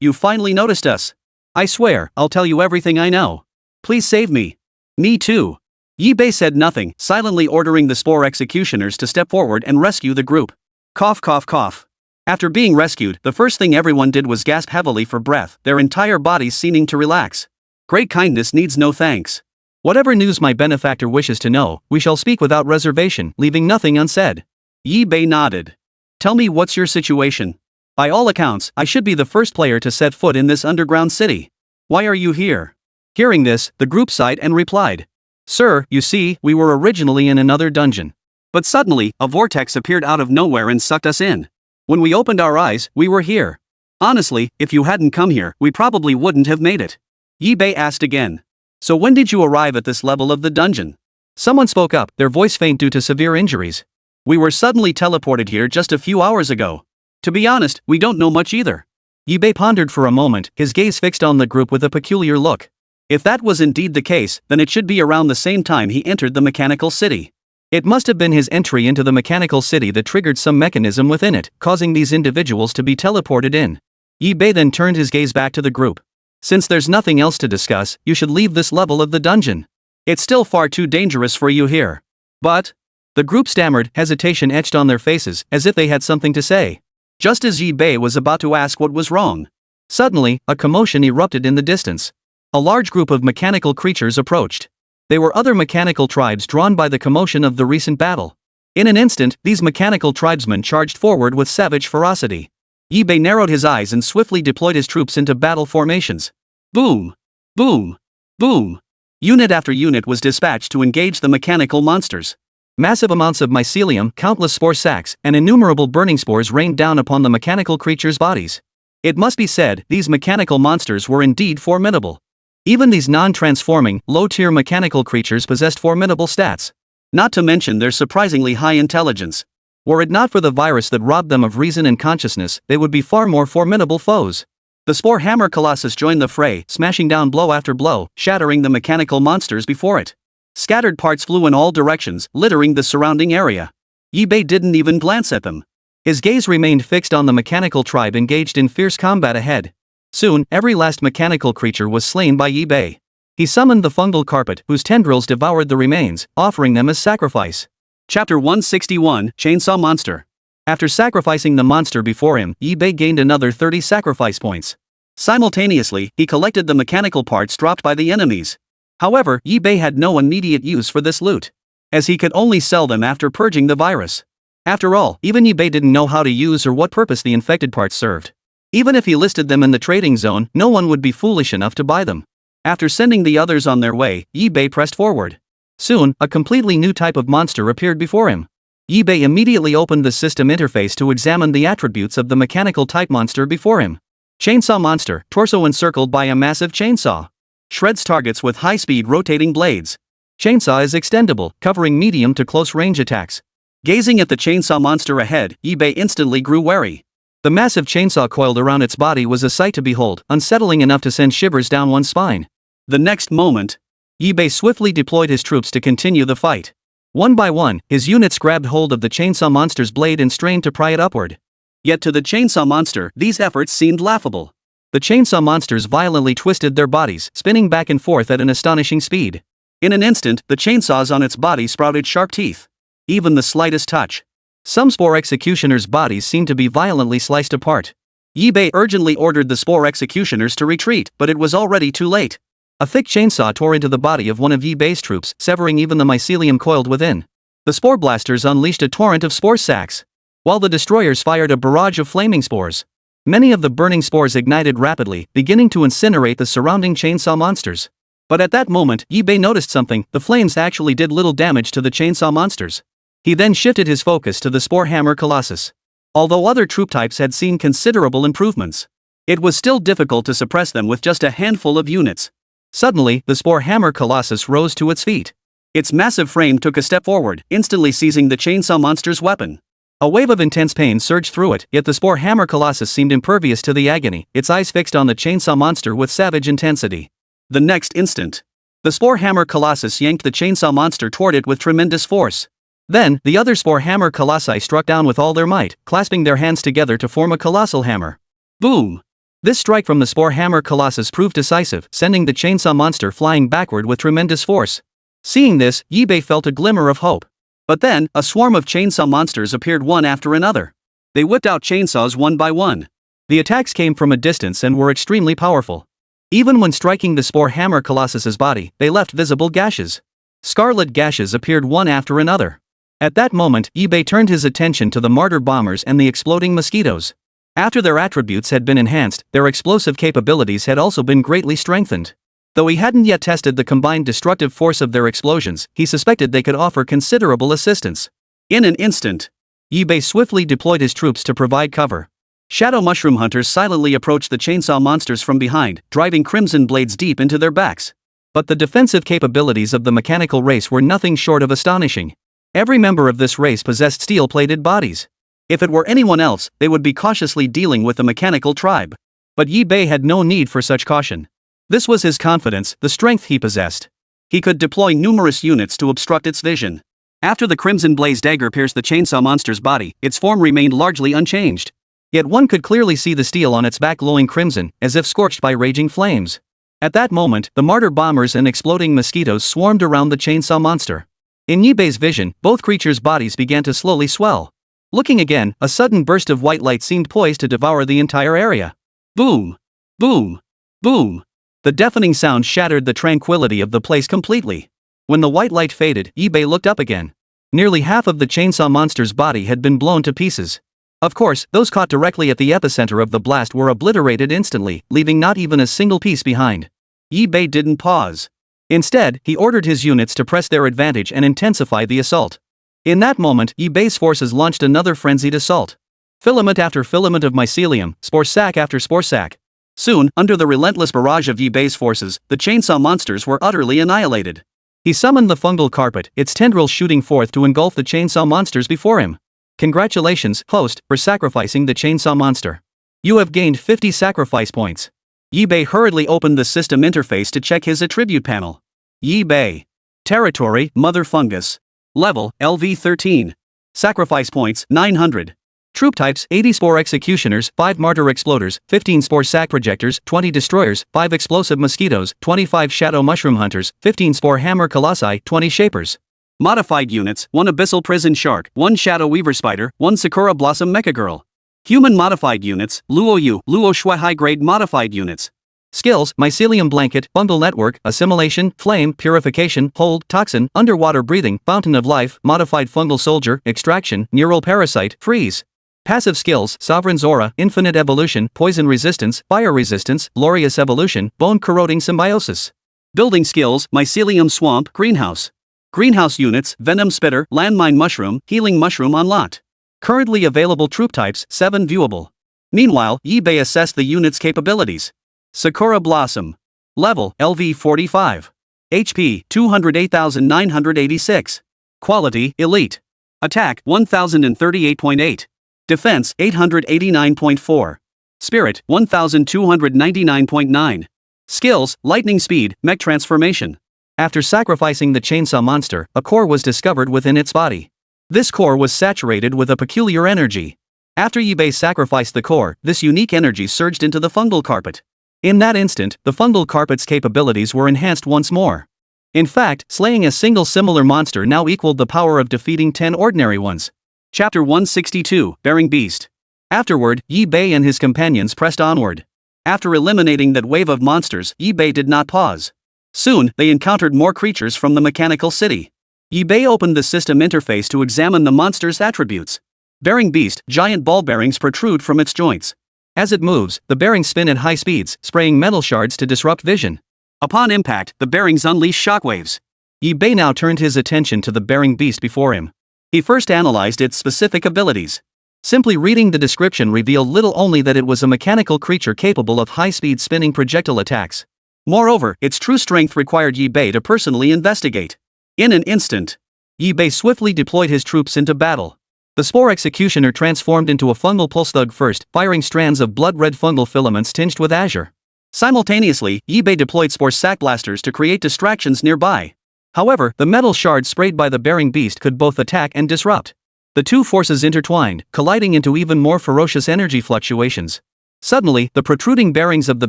you finally noticed us. I swear, I'll tell you everything I know. Please save me. Me too. Yi-Bei said nothing, silently ordering the Spore Executioners to step forward and rescue the group. Cough, cough, cough. After being rescued, the first thing everyone did was gasp heavily for breath, their entire bodies seeming to relax. Great kindness needs no thanks. Whatever news my benefactor wishes to know, we shall speak without reservation, leaving nothing unsaid. Yi-Bei nodded. Tell me, what's your situation? By all accounts, I should be the first player to set foot in this underground city. Why are you here? Hearing this, the group sighed and replied. Sir, you see, we were originally in another dungeon. But suddenly, a vortex appeared out of nowhere and sucked us in. When we opened our eyes, we were here. Honestly, if you hadn't come here, we probably wouldn't have made it. Yi-Bei asked again. So when did you arrive at this level of the dungeon? Someone spoke up, their voice faint due to severe injuries. We were suddenly teleported here just a few hours ago. To be honest, we don't know much either. Yi-Bei pondered for a moment, his gaze fixed on the group with a peculiar look. If that was indeed the case, then it should be around the same time he entered the mechanical city. It must have been his entry into the mechanical city that triggered some mechanism within it, causing these individuals to be teleported in. Yi-Bei then turned his gaze back to the group. Since there's nothing else to discuss, you should leave this level of the dungeon. It's still far too dangerous for you here. But? The group stammered, hesitation etched on their faces, as if they had something to say. Just as Yi-Bei was about to ask what was wrong. Suddenly, a commotion erupted in the distance. A large group of mechanical creatures approached. They were other mechanical tribes drawn by the commotion of the recent battle. In an instant, these mechanical tribesmen charged forward with savage ferocity. Yi-Bei narrowed his eyes and swiftly deployed his troops into battle formations. Boom! Boom! Boom! Unit after unit was dispatched to engage the mechanical monsters. Massive amounts of mycelium, countless spore sacs, and innumerable burning spores rained down upon the mechanical creatures' bodies. It must be said, these mechanical monsters were indeed formidable. Even these non-transforming, low-tier mechanical creatures possessed formidable stats. Not to mention their surprisingly high intelligence. Were it not for the virus that robbed them of reason and consciousness, they would be far more formidable foes. The Spore Hammer Colossus joined the fray, smashing down blow after blow, shattering the mechanical monsters before it. Scattered parts flew in all directions, littering the surrounding area. Yibei didn't even glance at them. His gaze remained fixed on the mechanical tribe engaged in fierce combat ahead. Soon, every last mechanical creature was slain by Yibei. He summoned the fungal carpet, whose tendrils devoured the remains, offering them as sacrifice. Chapter 161, Chainsaw Monster. After sacrificing the monster before him, Yibei gained another 30 sacrifice points. Simultaneously, he collected the mechanical parts dropped by the enemies. However, Yibei had no immediate use for this loot, as he could only sell them after purging the virus. After all, even Yibei didn't know how to use or what purpose the infected parts served. Even if he listed them in the trading zone, no one would be foolish enough to buy them. After sending the others on their way, Yibei pressed forward. Soon, a completely new type of monster appeared before him. Yibei immediately opened the system interface to examine the attributes of the mechanical type monster before him. Chainsaw monster, torso encircled by a massive chainsaw. Shreds targets with high-speed rotating blades. Chainsaw is extendable, covering medium to close range attacks. Gazing at the chainsaw monster ahead, Yibei instantly grew wary. The massive chainsaw coiled around its body was a sight to behold, unsettling enough to send shivers down one's spine. The next moment, Yibei swiftly deployed his troops to continue the fight. One by one, his units grabbed hold of the chainsaw monster's blade and strained to pry it upward. Yet to the chainsaw monster, these efforts seemed laughable. The chainsaw monsters violently twisted their bodies, spinning back and forth at an astonishing speed. In an instant, the chainsaws on its body sprouted sharp teeth. Even the slightest touch. Some Spore Executioners' bodies seemed to be violently sliced apart. Yibei urgently ordered the Spore Executioners to retreat, but it was already too late. A thick chainsaw tore into the body of one of Yibei's troops, severing even the mycelium coiled within. The spore blasters unleashed a torrent of spore sacs, while the destroyers fired a barrage of flaming spores. Many of the burning spores ignited rapidly, beginning to incinerate the surrounding chainsaw monsters. But at that moment, Yibei noticed something: the flames actually did little damage to the chainsaw monsters. He then shifted his focus to the Spore Hammer Colossus. Although other troop types had seen considerable improvements, it was still difficult to suppress them with just a handful of units. Suddenly, the Spore Hammer Colossus rose to its feet. Its massive frame took a step forward, instantly seizing the chainsaw monster's weapon. A wave of intense pain surged through it, yet the Spore Hammer Colossus seemed impervious to the agony, its eyes fixed on the chainsaw monster with savage intensity. The next instant, the Spore Hammer Colossus yanked the chainsaw monster toward it with tremendous force. Then, the other Spore Hammer Colossi struck down with all their might, clasping their hands together to form a colossal hammer. Boom! This strike from the Spore Hammer Colossus proved decisive, sending the chainsaw monster flying backward with tremendous force. Seeing this, Yibei felt a glimmer of hope. But then, a swarm of chainsaw monsters appeared one after another. They whipped out chainsaws one by one. The attacks came from a distance and were extremely powerful. Even when striking the Spore Hammer Colossus's body, they left visible gashes. Scarlet gashes appeared one after another. At that moment, Yibei turned his attention to the martyr bombers and the exploding mosquitoes. After their attributes had been enhanced, their explosive capabilities had also been greatly strengthened. Though he hadn't yet tested the combined destructive force of their explosions, he suspected they could offer considerable assistance. In an instant, Yibei swiftly deployed his troops to provide cover. Shadow mushroom hunters silently approached the chainsaw monsters from behind, driving crimson blades deep into their backs. But the defensive capabilities of the mechanical race were nothing short of astonishing. Every member of this race possessed steel-plated bodies. If it were anyone else, they would be cautiously dealing with the mechanical tribe. But Yibei had no need for such caution. This was his confidence, the strength he possessed. He could deploy numerous units to obstruct its vision. After the crimson blaze dagger pierced the chainsaw monster's body, its form remained largely unchanged. Yet one could clearly see the steel on its back glowing crimson, as if scorched by raging flames. At that moment, the martyr bombers and exploding mosquitoes swarmed around the chainsaw monster. In Yibei's vision, both creatures' bodies began to slowly swell. Looking again, a sudden burst of white light seemed poised to devour the entire area. Boom! Boom! Boom! The deafening sound shattered the tranquility of the place completely. When the white light faded, Yibei looked up again. Nearly half of the chainsaw monster's body had been blown to pieces. Of course, those caught directly at the epicenter of the blast were obliterated instantly, leaving not even a single piece behind. Yibei didn't pause. Instead, he ordered his units to press their advantage and intensify the assault. In that moment, Yibei's forces launched another frenzied assault. Filament after filament of mycelium, spore sac after spore sac. Soon, under the relentless barrage of Yibei's forces, the chainsaw monsters were utterly annihilated. He summoned the fungal carpet, its tendrils shooting forth to engulf the chainsaw monsters before him. Congratulations, host, for sacrificing the chainsaw monster. You have gained 50 sacrifice points. Yibei hurriedly opened the system interface to check his attribute panel. Yibei. Territory, Mother Fungus. Level, LV 13. Sacrifice points, 900. Troop types, 80 Spore Executioners, 5 Martyr Exploders, 15 Spore Sac Projectors, 20 Destroyers, 5 Explosive Mosquitoes, 25 Shadow Mushroom Hunters, 15 Spore Hammer Colossi, 20 Shapers. Modified units, 1 Abyssal Prison Shark, 1 Shadow Weaver Spider, 1 Sakura Blossom Mecha Girl. Human modified units, Luo Yu, Luo Shui High Grade modified units. Skills, Mycelium Blanket, Fungal Network, Assimilation, Flame, Purification, Hold, Toxin, Underwater Breathing, Fountain of Life, Modified Fungal Soldier, Extraction, Neural Parasite, Freeze. Passive skills, Sovereign's Aura, Infinite Evolution, Poison Resistance, Fire Resistance, Glorious Evolution, Bone Corroding Symbiosis. Building skills, Mycelium Swamp, Greenhouse. Greenhouse units, Venom Spitter, Landmine Mushroom, Healing Mushroom unlocked. Currently available troop types, 7 viewable. Meanwhile, eBay assessed the unit's capabilities. Sakura Blossom. Level, LV 45. HP, 208,986. Quality, Elite. Attack, 1038.8. Defense, 889.4. Spirit, 1299.9. Skills, Lightning Speed, Mech Transformation. After sacrificing the chainsaw monster, a core was discovered within its body. This core was saturated with a peculiar energy. After eBay sacrificed the core, this unique energy surged into the fungal carpet. In that instant, the fungal carpet's capabilities were enhanced once more. In fact, slaying a single similar monster now equaled the power of defeating 10 ordinary ones. Chapter 162, Bearing Beast. Afterward, Yi Bei and his companions pressed onward. After eliminating that wave of monsters, Yi Bei did not pause. Soon, they encountered more creatures from the mechanical city. Yi Bei opened the system interface to examine the monster's attributes. Bearing Beast, giant ball bearings protrude from its joints. As it moves, the bearings spin at high speeds, spraying metal shards to disrupt vision. Upon impact, the bearings unleash shockwaves. Yi Bei now turned his attention to the Bearing Beast before him. He first analyzed its specific abilities. Simply reading the description revealed little, only that it was a mechanical creature capable of high-speed spinning projectile attacks. Moreover, its true strength required Yi Bei to personally investigate. In an instant, Yi Bei swiftly deployed his troops into battle. The Spore Executioner transformed into a fungal pulse thug first, firing strands of blood-red fungal filaments tinged with azure. Simultaneously, Yi Bei deployed Spore Sac Blasters to create distractions nearby. However, the metal shards sprayed by the Bearing Beast could both attack and disrupt. The two forces intertwined, colliding into even more ferocious energy fluctuations. Suddenly, the protruding bearings of the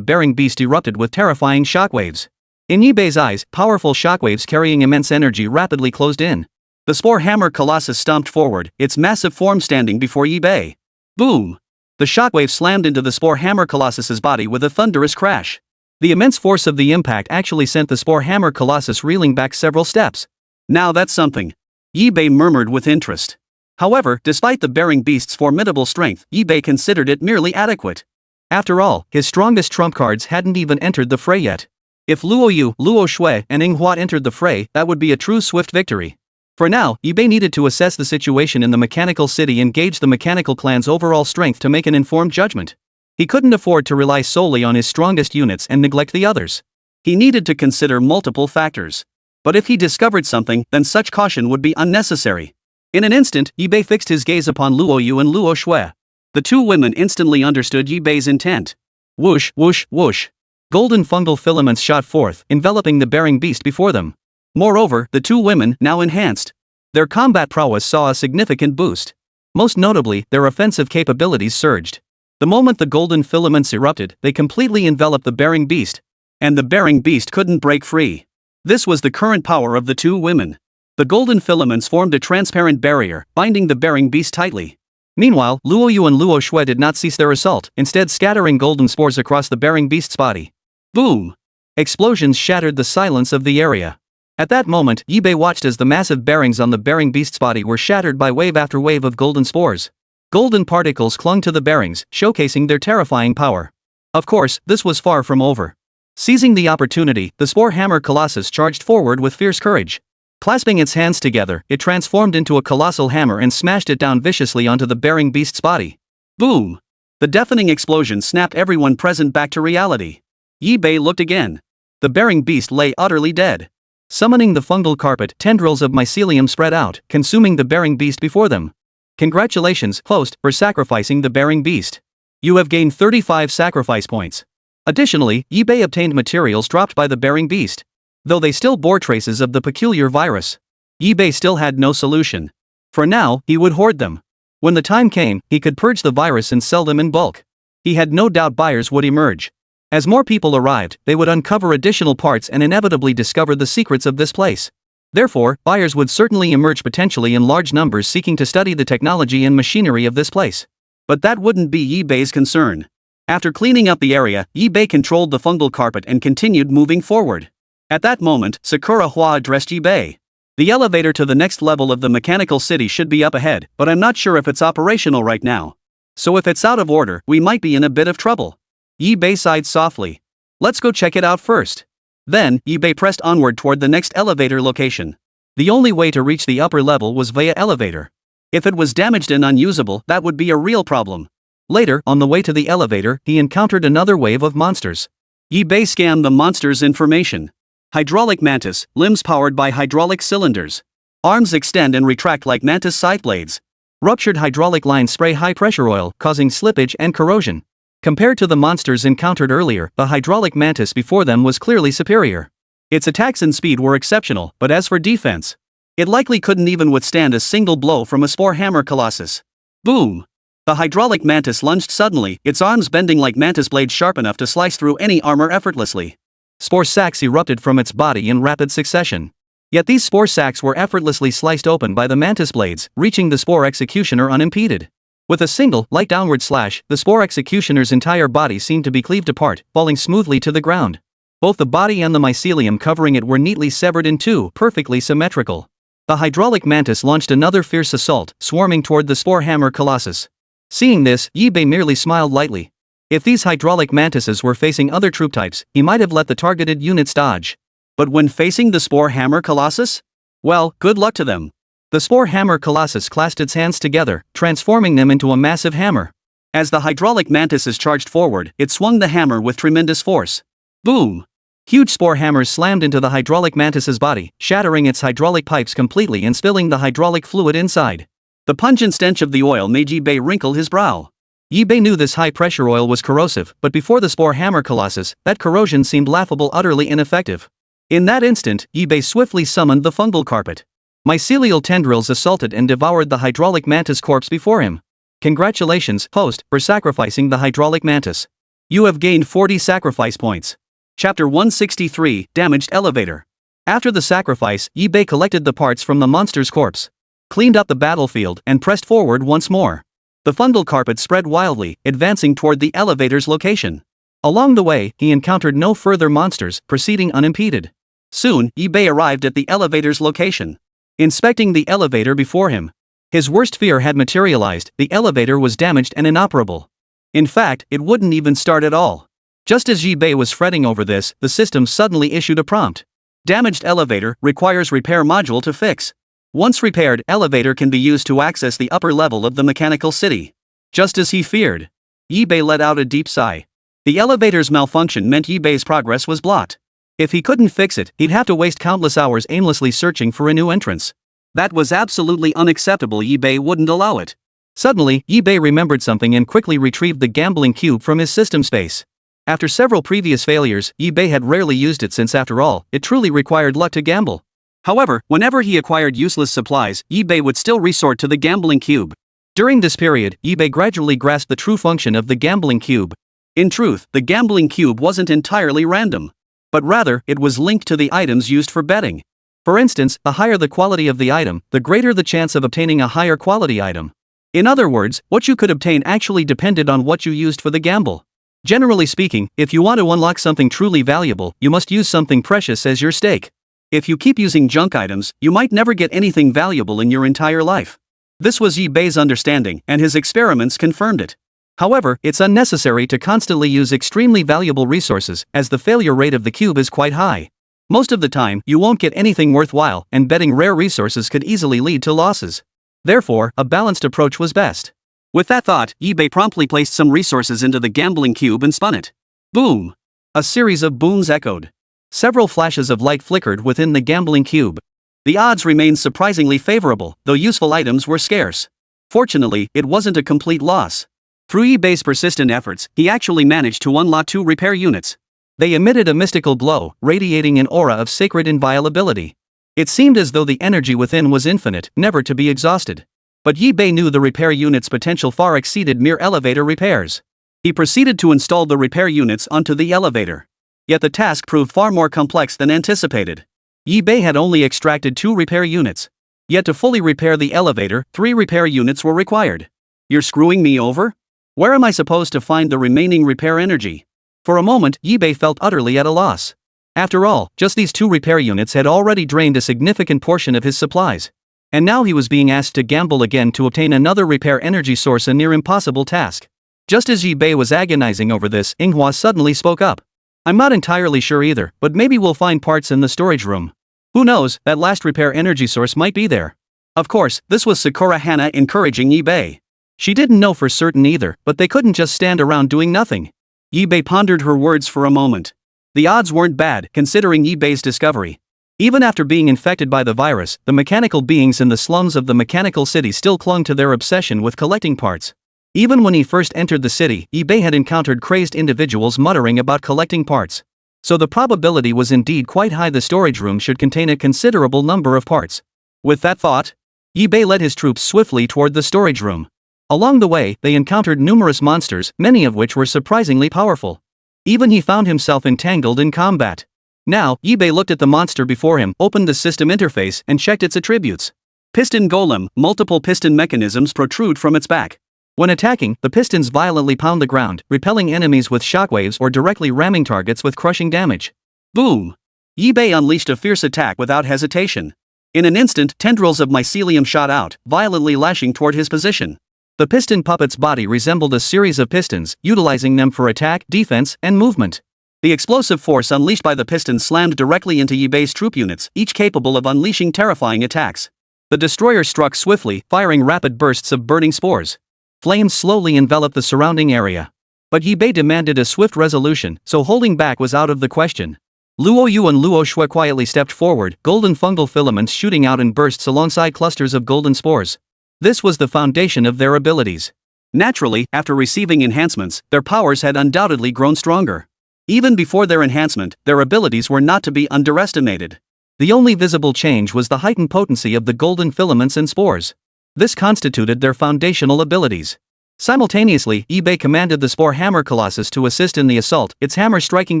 Bearing Beast erupted with terrifying shockwaves. In Yi Bei's eyes, powerful shockwaves carrying immense energy rapidly closed in. The Spore Hammer Colossus stomped forward, its massive form standing before Yi Bei. Boom! The shockwave slammed into the Spore Hammer Colossus's body with a thunderous crash. The immense force of the impact actually sent the Spore Hammer Colossus reeling back several steps. Now that's something. Yi Bei murmured with interest. However, despite the Bearing Beast's formidable strength, Yi Bei considered it merely adequate. After all, his strongest trump cards hadn't even entered the fray yet. If Luo Yu, Luo Shui, and Ing Hua entered the fray, that would be a true swift victory. For now, Yi Bei needed to assess the situation in the mechanical city and gauge the mechanical clan's overall strength to make an informed judgment. He couldn't afford to rely solely on his strongest units and neglect the others. He needed to consider multiple factors. But if he discovered something, then such caution would be unnecessary. In an instant, Yi Bei fixed his gaze upon Luo Yu and Luo Shui. The two women instantly understood Yi Bei's intent. Whoosh, whoosh, whoosh. Golden fungal filaments shot forth, enveloping the Bearing Beast before them. Moreover, the two women, now enhanced. Their combat prowess saw a significant boost. Most notably, their offensive capabilities surged. The moment the golden filaments erupted, they completely enveloped the Bearing Beast. And the Bearing Beast couldn't break free. This was the current power of the two women. The golden filaments formed a transparent barrier, binding the Bearing Beast tightly. Meanwhile, Luo Yu and Luo Shui did not cease their assault, instead scattering golden spores across the Bearing Beast's body. Boom! Explosions shattered the silence of the area. At that moment, Yi Bei watched as the massive bearings on the Bearing Beast's body were shattered by wave after wave of golden spores. Golden particles clung to the bearings, showcasing their terrifying power. Of course, this was far from over. Seizing the opportunity, the Spore Hammer Colossus charged forward with fierce courage. Clasping its hands together, it transformed into a colossal hammer and smashed it down viciously onto the Bearing Beast's body. Boom! The deafening explosion snapped everyone present back to reality. Yi Bei looked again. The Bearing Beast lay utterly dead. Summoning the fungal carpet, tendrils of mycelium spread out, consuming the Bearing Beast before them. Congratulations, host, for sacrificing the Bearing Beast. You have gained 35 sacrifice points. Additionally, Yi Bei obtained materials dropped by the Bearing Beast. though they still bore traces of the peculiar virus. eBay still had no solution. For now, he would hoard them. When the time came, he could purge the virus and sell them in bulk. He had no doubt buyers would emerge. As more people arrived, they would uncover additional parts and inevitably discover the secrets of this place. Therefore, buyers would certainly emerge potentially in large numbers seeking to study the technology and machinery of this place. But that wouldn't be eBay's concern. After cleaning up the area, eBay controlled the fungal carpet and continued moving forward. At that moment, Sakura Hua addressed eBay. The elevator to the next level of the mechanical city should be up ahead, but I'm not sure if it's operational right now. So if it's out of order, we might be in a bit of trouble. eBay sighed softly. Let's go check it out first. Then, eBay pressed onward toward the next elevator location. The only way to reach the upper level was via elevator. If it was damaged and unusable, that would be a real problem. Later, on the way to the elevator, he encountered another wave of monsters. eBay scanned the monsters' information. Hydraulic mantis, limbs powered by hydraulic cylinders. Arms extend and retract like mantis scythe blades. Ruptured hydraulic lines spray high-pressure oil, causing slippage and corrosion. Compared to the monsters encountered earlier, the hydraulic mantis before them was clearly superior. Its attacks and speed were exceptional, but as for defense, it likely couldn't even withstand a single blow from a spore hammer colossus. Boom! The hydraulic mantis lunged suddenly, its arms bending like mantis blades sharp enough to slice through any armor effortlessly. Spore sacs erupted from its body in rapid succession. Yet these spore sacs were effortlessly sliced open by the mantis blades, reaching the Spore Executioner unimpeded. With a single, light downward slash, the Spore Executioner's entire body seemed to be cleaved apart, falling smoothly to the ground. Both the body and the mycelium covering it were neatly severed in two, perfectly symmetrical. The hydraulic mantis launched another fierce assault, swarming toward the spore hammer colossus. Seeing this, eBay merely smiled lightly. If these hydraulic mantises were facing other troop types, he might have let the targeted units dodge. But when facing the spore hammer colossus? Well, good luck to them. The spore hammer colossus clasped its hands together, transforming them into a massive hammer. As the hydraulic mantises charged forward, it swung the hammer with tremendous force. Boom! Huge spore hammers slammed into the hydraulic mantis's body, shattering its hydraulic pipes completely and spilling the hydraulic fluid inside. The pungent stench of the oil made eBay wrinkle his brow. eBay knew this high-pressure oil was corrosive, but before the spore hammer colossus, that corrosion seemed laughable, utterly ineffective. In that instant, eBay swiftly summoned the fungal carpet. Mycelial tendrils assaulted and devoured the hydraulic mantis corpse before him. Congratulations, host, for sacrificing the hydraulic mantis. You have gained 40 sacrifice points. Chapter 163, Damaged Elevator. After the sacrifice, eBay collected the parts from the monster's corpse, cleaned up the battlefield, and pressed forward once more. The fungal carpet spread wildly, advancing toward the elevator's location. Along the way, he encountered no further monsters, proceeding unimpeded. Soon, eBay arrived at the elevator's location. Inspecting the elevator before him, his worst fear had materialized. The elevator was damaged and inoperable. In fact, it wouldn't even start at all. Just as eBay was fretting over this, the system suddenly issued a prompt. Damaged elevator, requires repair module to fix. Once repaired, elevator can be used to access the upper level of the mechanical city. Just as he feared, eBay let out a deep sigh. The elevator's malfunction meant eBay's progress was blocked. If he couldn't fix it, he'd have to waste countless hours aimlessly searching for a new entrance. That was absolutely unacceptable. eBay wouldn't allow it. Suddenly, eBay remembered something and quickly retrieved the gambling cube from his system space. After several previous failures, eBay had rarely used it since, after all, it truly required luck to gamble. However, whenever he acquired useless supplies, eBay would still resort to the gambling cube. During this period, eBay gradually grasped the true function of the gambling cube. In truth, the gambling cube wasn't entirely random, but rather, it was linked to the items used for betting. For instance, the higher the quality of the item, the greater the chance of obtaining a higher quality item. In other words, what you could obtain actually depended on what you used for the gamble. Generally speaking, if you want to unlock something truly valuable, you must use something precious as your stake. If you keep using junk items, you might never get anything valuable in your entire life. This was eBay's understanding, and his experiments confirmed it. However, it's unnecessary to constantly use extremely valuable resources, as the failure rate of the cube is quite high. Most of the time, you won't get anything worthwhile, and betting rare resources could easily lead to losses. Therefore, a balanced approach was best. With that thought, eBay promptly placed some resources into the gambling cube and spun it. Boom! A series of booms echoed. Several flashes of light flickered within the gambling cube. The odds remained surprisingly favorable, though useful items were scarce. Fortunately, it wasn't a complete loss. Through eBay's persistent efforts, he actually managed to unlock 2 repair units. They emitted a mystical glow, radiating an aura of sacred inviolability. It seemed as though the energy within was infinite, never to be exhausted. But Yi Bei knew the repair unit's potential far exceeded mere elevator repairs. He proceeded to install the repair units onto the elevator. Yet the task proved far more complex than anticipated. Yi Bei had only extracted 2 repair units. Yet to fully repair the elevator, 3 repair units were required. You're screwing me over? Where am I supposed to find the remaining repair energy? For a moment, Yi Bei felt utterly at a loss. After all, just these 2 repair units had already drained a significant portion of his supplies. And now he was being asked to gamble again to obtain another repair energy source, a near impossible task. Just as Yi Bei was agonizing over this, Manhwa suddenly spoke up. I'm not entirely sure either, but maybe we'll find parts in the storage room. Who knows, that last repair energy source might be there. Of course, this was Sakura Hana encouraging Yi Bei. She didn't know for certain either, but they couldn't just stand around doing nothing. Yi Bei pondered her words for a moment. The odds weren't bad, considering Yi Bei's discovery. Even after being infected by the virus, the mechanical beings in the slums of the mechanical city still clung to their obsession with collecting parts. Even when he first entered the city, Yi Bei had encountered crazed individuals muttering about collecting parts. So the probability was indeed quite high the storage room should contain a considerable number of parts. With that thought, Yi Bei led his troops swiftly toward the storage room. Along the way, they encountered numerous monsters, many of which were surprisingly powerful. Even he found himself entangled in combat. Now, Yi Bei looked at the monster before him, opened the system interface, and checked its attributes. Piston Golem, multiple piston mechanisms protrude from its back. When attacking, the pistons violently pound the ground, repelling enemies with shockwaves or directly ramming targets with crushing damage. Boom! Yi Bei unleashed a fierce attack without hesitation. In an instant, tendrils of mycelium shot out, violently lashing toward his position. The piston puppet's body resembled a series of pistons, utilizing them for attack, defense, and movement. The explosive force unleashed by the pistons slammed directly into Yi Bei's troop units, each capable of unleashing terrifying attacks. The destroyer struck swiftly, firing rapid bursts of burning spores. Flames slowly enveloped the surrounding area. But Yi Bei demanded a swift resolution, so holding back was out of the question. Luo Yu and Luo Shui quietly stepped forward, golden fungal filaments shooting out in bursts alongside clusters of golden spores. This was the foundation of their abilities. Naturally, after receiving enhancements, their powers had undoubtedly grown stronger. Even before their enhancement, their abilities were not to be underestimated. The only visible change was the heightened potency of the golden filaments and spores. This constituted their foundational abilities. Simultaneously, Yi Bei commanded the Spore Hammer Colossus to assist in the assault, its hammer striking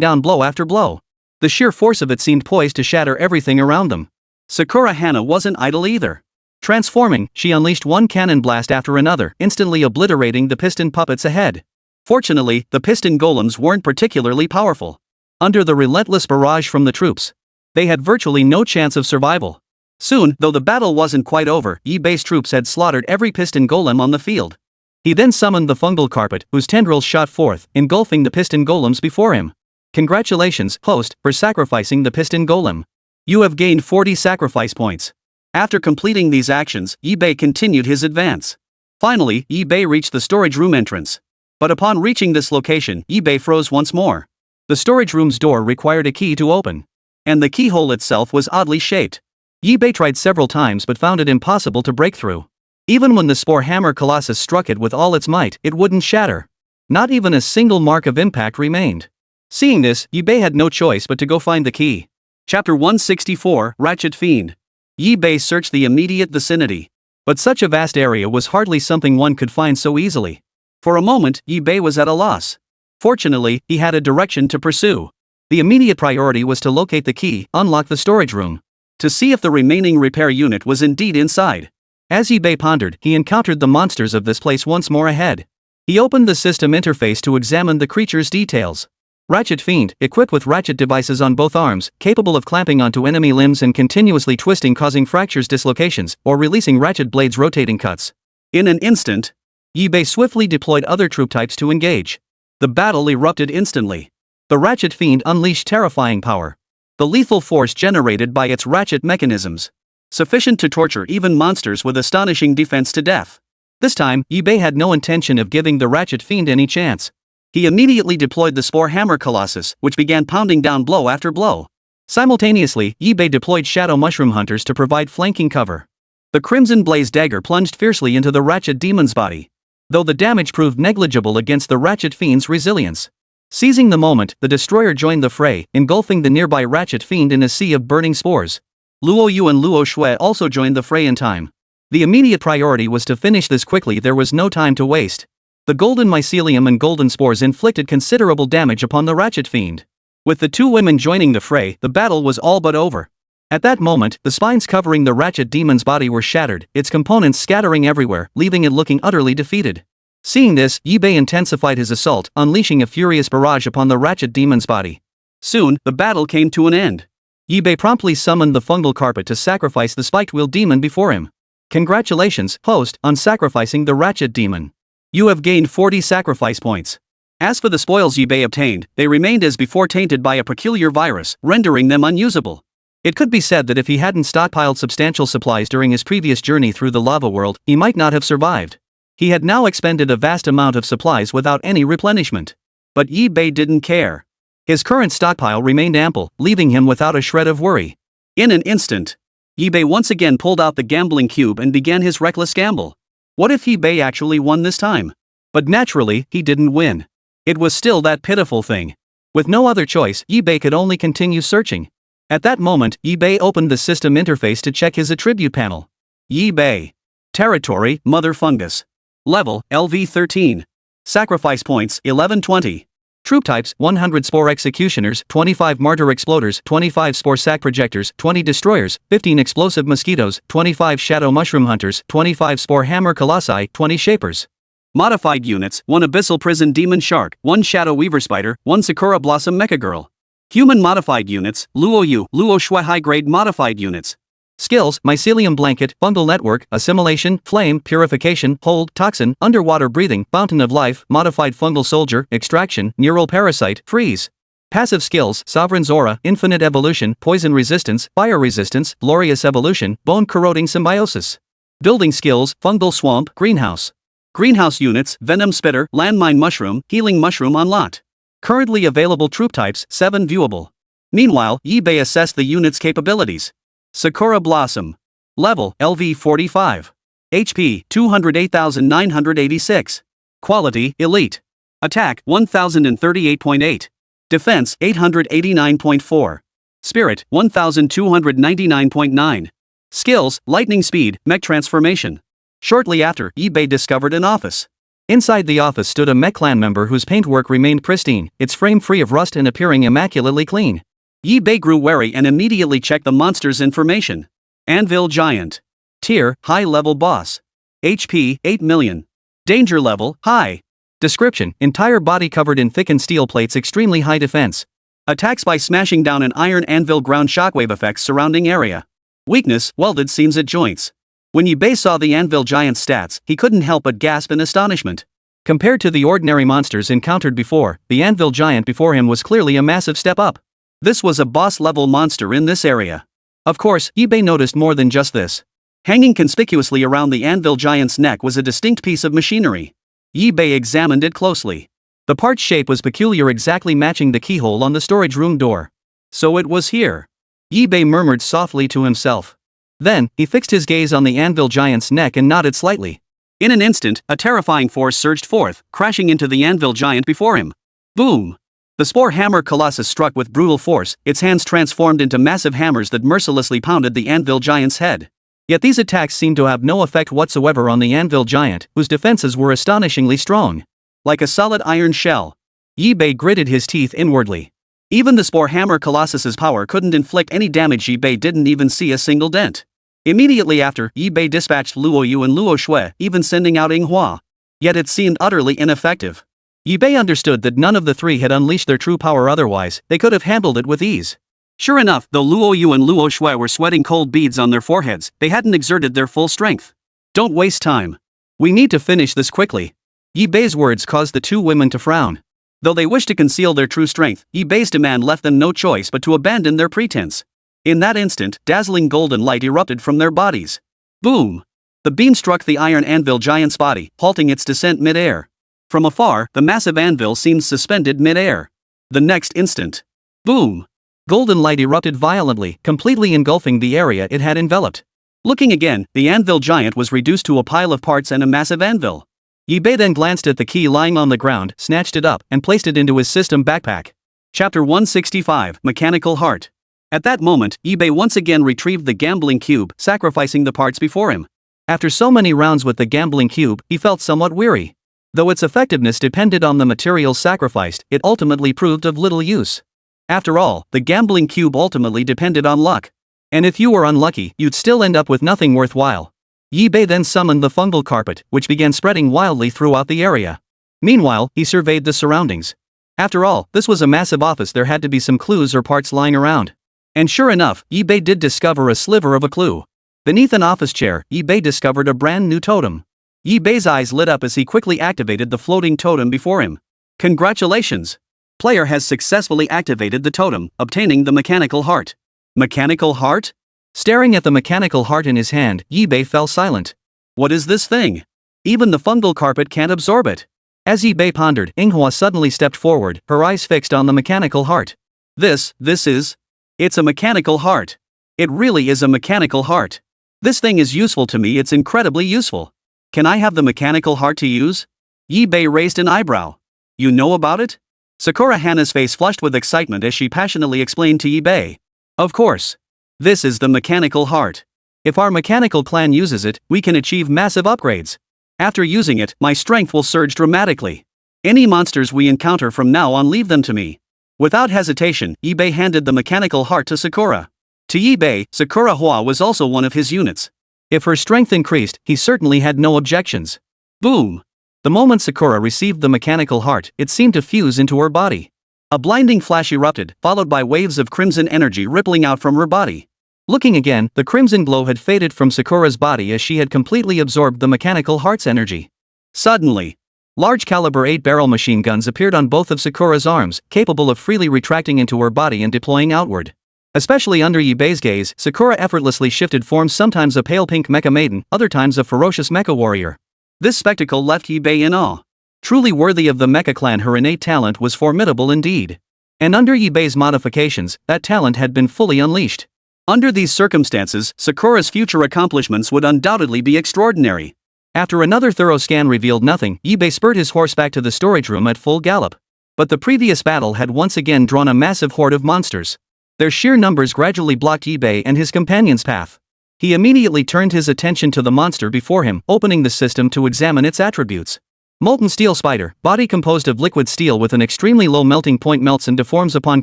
down blow after blow. The sheer force of it seemed poised to shatter everything around them. Sakura Hana wasn't idle either. Transforming, she unleashed one cannon blast after another, instantly obliterating the piston puppets ahead. Fortunately, the piston golems weren't particularly powerful. Under the relentless barrage from the troops, they had virtually no chance of survival. Soon, though the battle wasn't quite over, Yi Bei's troops had slaughtered every piston golem on the field. He then summoned the fungal carpet, whose tendrils shot forth, engulfing the piston golems before him. Congratulations, host, for sacrificing the piston golem. You have gained 40 sacrifice points. After completing these actions, Yi Bei continued his advance. Finally, Yi Bei reached the storage room entrance. But upon reaching this location, Yi Bei froze once more. The storage room's door required a key to open. And the keyhole itself was oddly shaped. Yi Bei tried several times but found it impossible to break through. Even when the Spore Hammer Colossus struck it with all its might, it wouldn't shatter. Not even a single mark of impact remained. Seeing this, Yi Bei had no choice but to go find the key. Chapter 164, Ratchet Fiend. Yi Bei searched the immediate vicinity. But such a vast area was hardly something one could find so easily. For a moment, Yi Bei was at a loss. Fortunately, he had a direction to pursue. The immediate priority was to locate the key, unlock the storage room, to see if the remaining repair unit was indeed inside. As Yi Bei pondered, he encountered the monsters of this place once more ahead. He opened the system interface to examine the creature's details. Ratchet Fiend, equipped with ratchet devices on both arms, capable of clamping onto enemy limbs and continuously twisting, causing fractures, dislocations, or releasing ratchet blades rotating cuts. In an instant, Yi Bei swiftly deployed other troop types to engage. The battle erupted instantly. The Ratchet Fiend unleashed terrifying power. The lethal force generated by its ratchet mechanisms, sufficient to torture even monsters with astonishing defense to death. This time, Yi Bei had no intention of giving the Ratchet Fiend any chance. He immediately deployed the Spore Hammer Colossus, which began pounding down blow after blow. Simultaneously, Yi Bei deployed Shadow Mushroom Hunters to provide flanking cover. The Crimson Blaze Dagger plunged fiercely into the Ratchet Demon's body, though the damage proved negligible against the Ratchet Fiend's resilience. Seizing the moment, the destroyer joined the fray, engulfing the nearby ratchet fiend in a sea of burning spores. Luo Yu and Luo Shui also joined the fray in time. The immediate priority was to finish this quickly. There was no time to waste. The golden mycelium and golden spores inflicted considerable damage upon the ratchet fiend. With the two women joining the fray, the battle was all but over. At that moment, the spines covering the ratchet demon's body were shattered, its components scattering everywhere, leaving it looking utterly defeated. Seeing this, Yibei intensified his assault, unleashing a furious barrage upon the ratchet demon's body. Soon, the battle came to an end. Yibei promptly summoned the fungal carpet to sacrifice the spiked-wheel demon before him. Congratulations, host, on sacrificing the ratchet demon. You have gained 40 sacrifice points. As for the spoils Yibei obtained, they remained as before, tainted by a peculiar virus, rendering them unusable. It could be said that if he hadn't stockpiled substantial supplies during his previous journey through the lava world, he might not have survived. He had now expended a vast amount of supplies without any replenishment. But Yibei didn't care. His current stockpile remained ample, leaving him without a shred of worry. In an instant, Yibei once again pulled out the gambling cube and began his reckless gamble. What if Yibei actually won this time? But naturally, he didn't win. It was still that pitiful thing. With no other choice, Yibei could only continue searching. At that moment, Yibei opened the system interface to check his attribute panel. Yibei. Territory, Mother Fungus. Level, LV13. Sacrifice points, 1120. Troop types, 100 Spore Executioners, 25 Martyr Exploders, 25 Spore Sac Projectors, 20 Destroyers, 15 Explosive Mosquitoes, 25 Shadow Mushroom Hunters, 25 Spore Hammer Colossi, 20 Shapers. Modified units, 1 Abyssal Prison Demon Shark, 1 Shadow Weaver Spider, 1 Sakura Blossom Mecha Girl. Human modified units, Luo Yu, Luo Shui high-grade modified units. Skills, Mycelium Blanket, Fungal Network, Assimilation, Flame, Purification, Hold, Toxin, Underwater Breathing, Fountain of Life, Modified Fungal Soldier, Extraction, Neural Parasite, Freeze. Passive skills, Sovereign's Aura, Infinite Evolution, Poison Resistance, Fire Resistance, Glorious Evolution, Bone Corroding Symbiosis. Building skills, Fungal Swamp, Greenhouse. Greenhouse units, Venom Spitter, Landmine Mushroom, Healing Mushroom unlocked. Currently available troop types, 7 viewable. Meanwhile, Yibei assessed the unit's capabilities. Sakura Blossom. Level, LV45. HP, 208,986. Quality, Elite. Attack, 1038.8. Defense, 889.4. Spirit, 1299.9. Skills, Lightning Speed, Mech Transformation. Shortly after, Yibei discovered an office. Inside the office stood a mech clan member whose paintwork remained pristine, its frame free of rust and appearing immaculately clean. Yibei grew wary and immediately checked the monster's information. Anvil Giant. Tier, High-level boss. HP, 8 million. Danger level, High. Description, entire body covered in thickened steel plates, extremely high defense. Attacks by smashing down an iron anvil, ground shockwave effects surrounding area. Weakness, welded seams at joints. When Yibei saw the Anvil Giant's stats, he couldn't help but gasp in astonishment. Compared to the ordinary monsters encountered before, the Anvil Giant before him was clearly a massive step up. This was a boss-level monster in this area. Of course, Yibei noticed more than just this. Hanging conspicuously around the Anvil Giant's neck was a distinct piece of machinery. Yibei examined it closely. The part's shape was peculiar, exactly matching the keyhole on the storage room door. So it was here. Yibei murmured softly to himself. Then, he fixed his gaze on the Anvil Giant's neck and nodded slightly. In an instant, a terrifying force surged forth, crashing into the Anvil Giant before him. Boom! The Spore Hammer Colossus struck with brutal force, its hands transformed into massive hammers that mercilessly pounded the Anvil Giant's head. Yet these attacks seemed to have no effect whatsoever on the Anvil Giant, whose defenses were astonishingly strong. Like a solid iron shell. Yibei gritted his teeth inwardly. Even the Spore Hammer Colossus's power couldn't inflict any damage. Yibei didn't even see a single dent. Immediately after, Yibei dispatched Luo Yu and Luo Shui, even sending out Inghua. Yet it seemed utterly ineffective. Yibei understood that none of the three had unleashed their true power, otherwise, they could have handled it with ease. Sure enough, though Luo Yu and Luo Shui were sweating cold beads on their foreheads, they hadn't exerted their full strength. Don't waste time. We need to finish this quickly. Yibei's words caused the two women to frown. Though they wished to conceal their true strength, Yibei's demand left them no choice but to abandon their pretense. In that instant, dazzling golden light erupted from their bodies. Boom! The beam struck the iron Anvil Giant's body, halting its descent mid-air. From afar, the massive anvil seemed suspended mid-air. The next instant. Boom! Golden light erupted violently, completely engulfing the area it had enveloped. Looking again, the Anvil Giant was reduced to a pile of parts and a massive anvil. Yi-Bei then glanced at the key lying on the ground, snatched it up, and placed it into his system backpack. Chapter 165, Mechanical Heart. At that moment, Yi-Bei once again retrieved the gambling cube, sacrificing the parts before him. After so many rounds with the gambling cube, he felt somewhat weary. Though its effectiveness depended on the materials sacrificed, it ultimately proved of little use. After all, the gambling cube ultimately depended on luck. And if you were unlucky, you'd still end up with nothing worthwhile. Yi-Bei then summoned the fungal carpet, which began spreading wildly throughout the area. Meanwhile, he surveyed the surroundings. After all, this was a massive office, there had to be some clues or parts lying around. And sure enough, Yi-Bei did discover a sliver of a clue. Beneath an office chair, Yi-Bei discovered a brand new totem. Yi-Bei's eyes lit up as he quickly activated the floating totem before him. Congratulations! Player has successfully activated the totem, obtaining the mechanical heart. Mechanical heart? Staring at the mechanical heart in his hand, Yi-Bei fell silent. What is this thing? Even the fungal carpet can't absorb it. As Yi-Bei pondered, Manhwa suddenly stepped forward, her eyes fixed on the mechanical heart. This is... It's a mechanical heart. It really is a mechanical heart. This thing is useful to me, it's incredibly useful. Can I have the mechanical heart to use? Yi-Bei raised an eyebrow. You know about it? Sakura Hana's face flushed with excitement as she passionately explained to Yi-Bei. Of course. This is the mechanical heart. If our mechanical clan uses it, we can achieve massive upgrades. After using it, my strength will surge dramatically. Any monsters we encounter from now on, leave them to me. Without hesitation, Yi-Bei handed the mechanical heart to Sakura. To Yi-Bei, Sakura Hua was also one of his units. If her strength increased, he certainly had no objections. Boom! The moment Sakura received the mechanical heart, it seemed to fuse into her body. A blinding flash erupted, followed by waves of crimson energy rippling out from her body. Looking again, the crimson glow had faded from Sakura's body as she had completely absorbed the mechanical heart's energy. Suddenly, large-caliber 8-barrel machine guns appeared on both of Sakura's arms, capable of freely retracting into her body and deploying outward. Especially under Yi-Bei's gaze, Sakura effortlessly shifted forms, sometimes a pale pink mecha maiden, other times a ferocious mecha warrior. This spectacle left Yi-Bei in awe. Truly worthy of the mecha clan, her innate talent was formidable indeed. And under Yi-Bei's modifications, that talent had been fully unleashed. Under these circumstances, Sakura's future accomplishments would undoubtedly be extraordinary. After another thorough scan revealed nothing, Yi-Bei spurred his horse back to the storage room at full gallop. But the previous battle had once again drawn a massive horde of monsters. Their sheer numbers gradually blocked Yi-Bei and his companion's path. He immediately turned his attention to the monster before him, opening the system to examine its attributes. Molten steel spider, body composed of liquid steel with an extremely low melting point, melts and deforms upon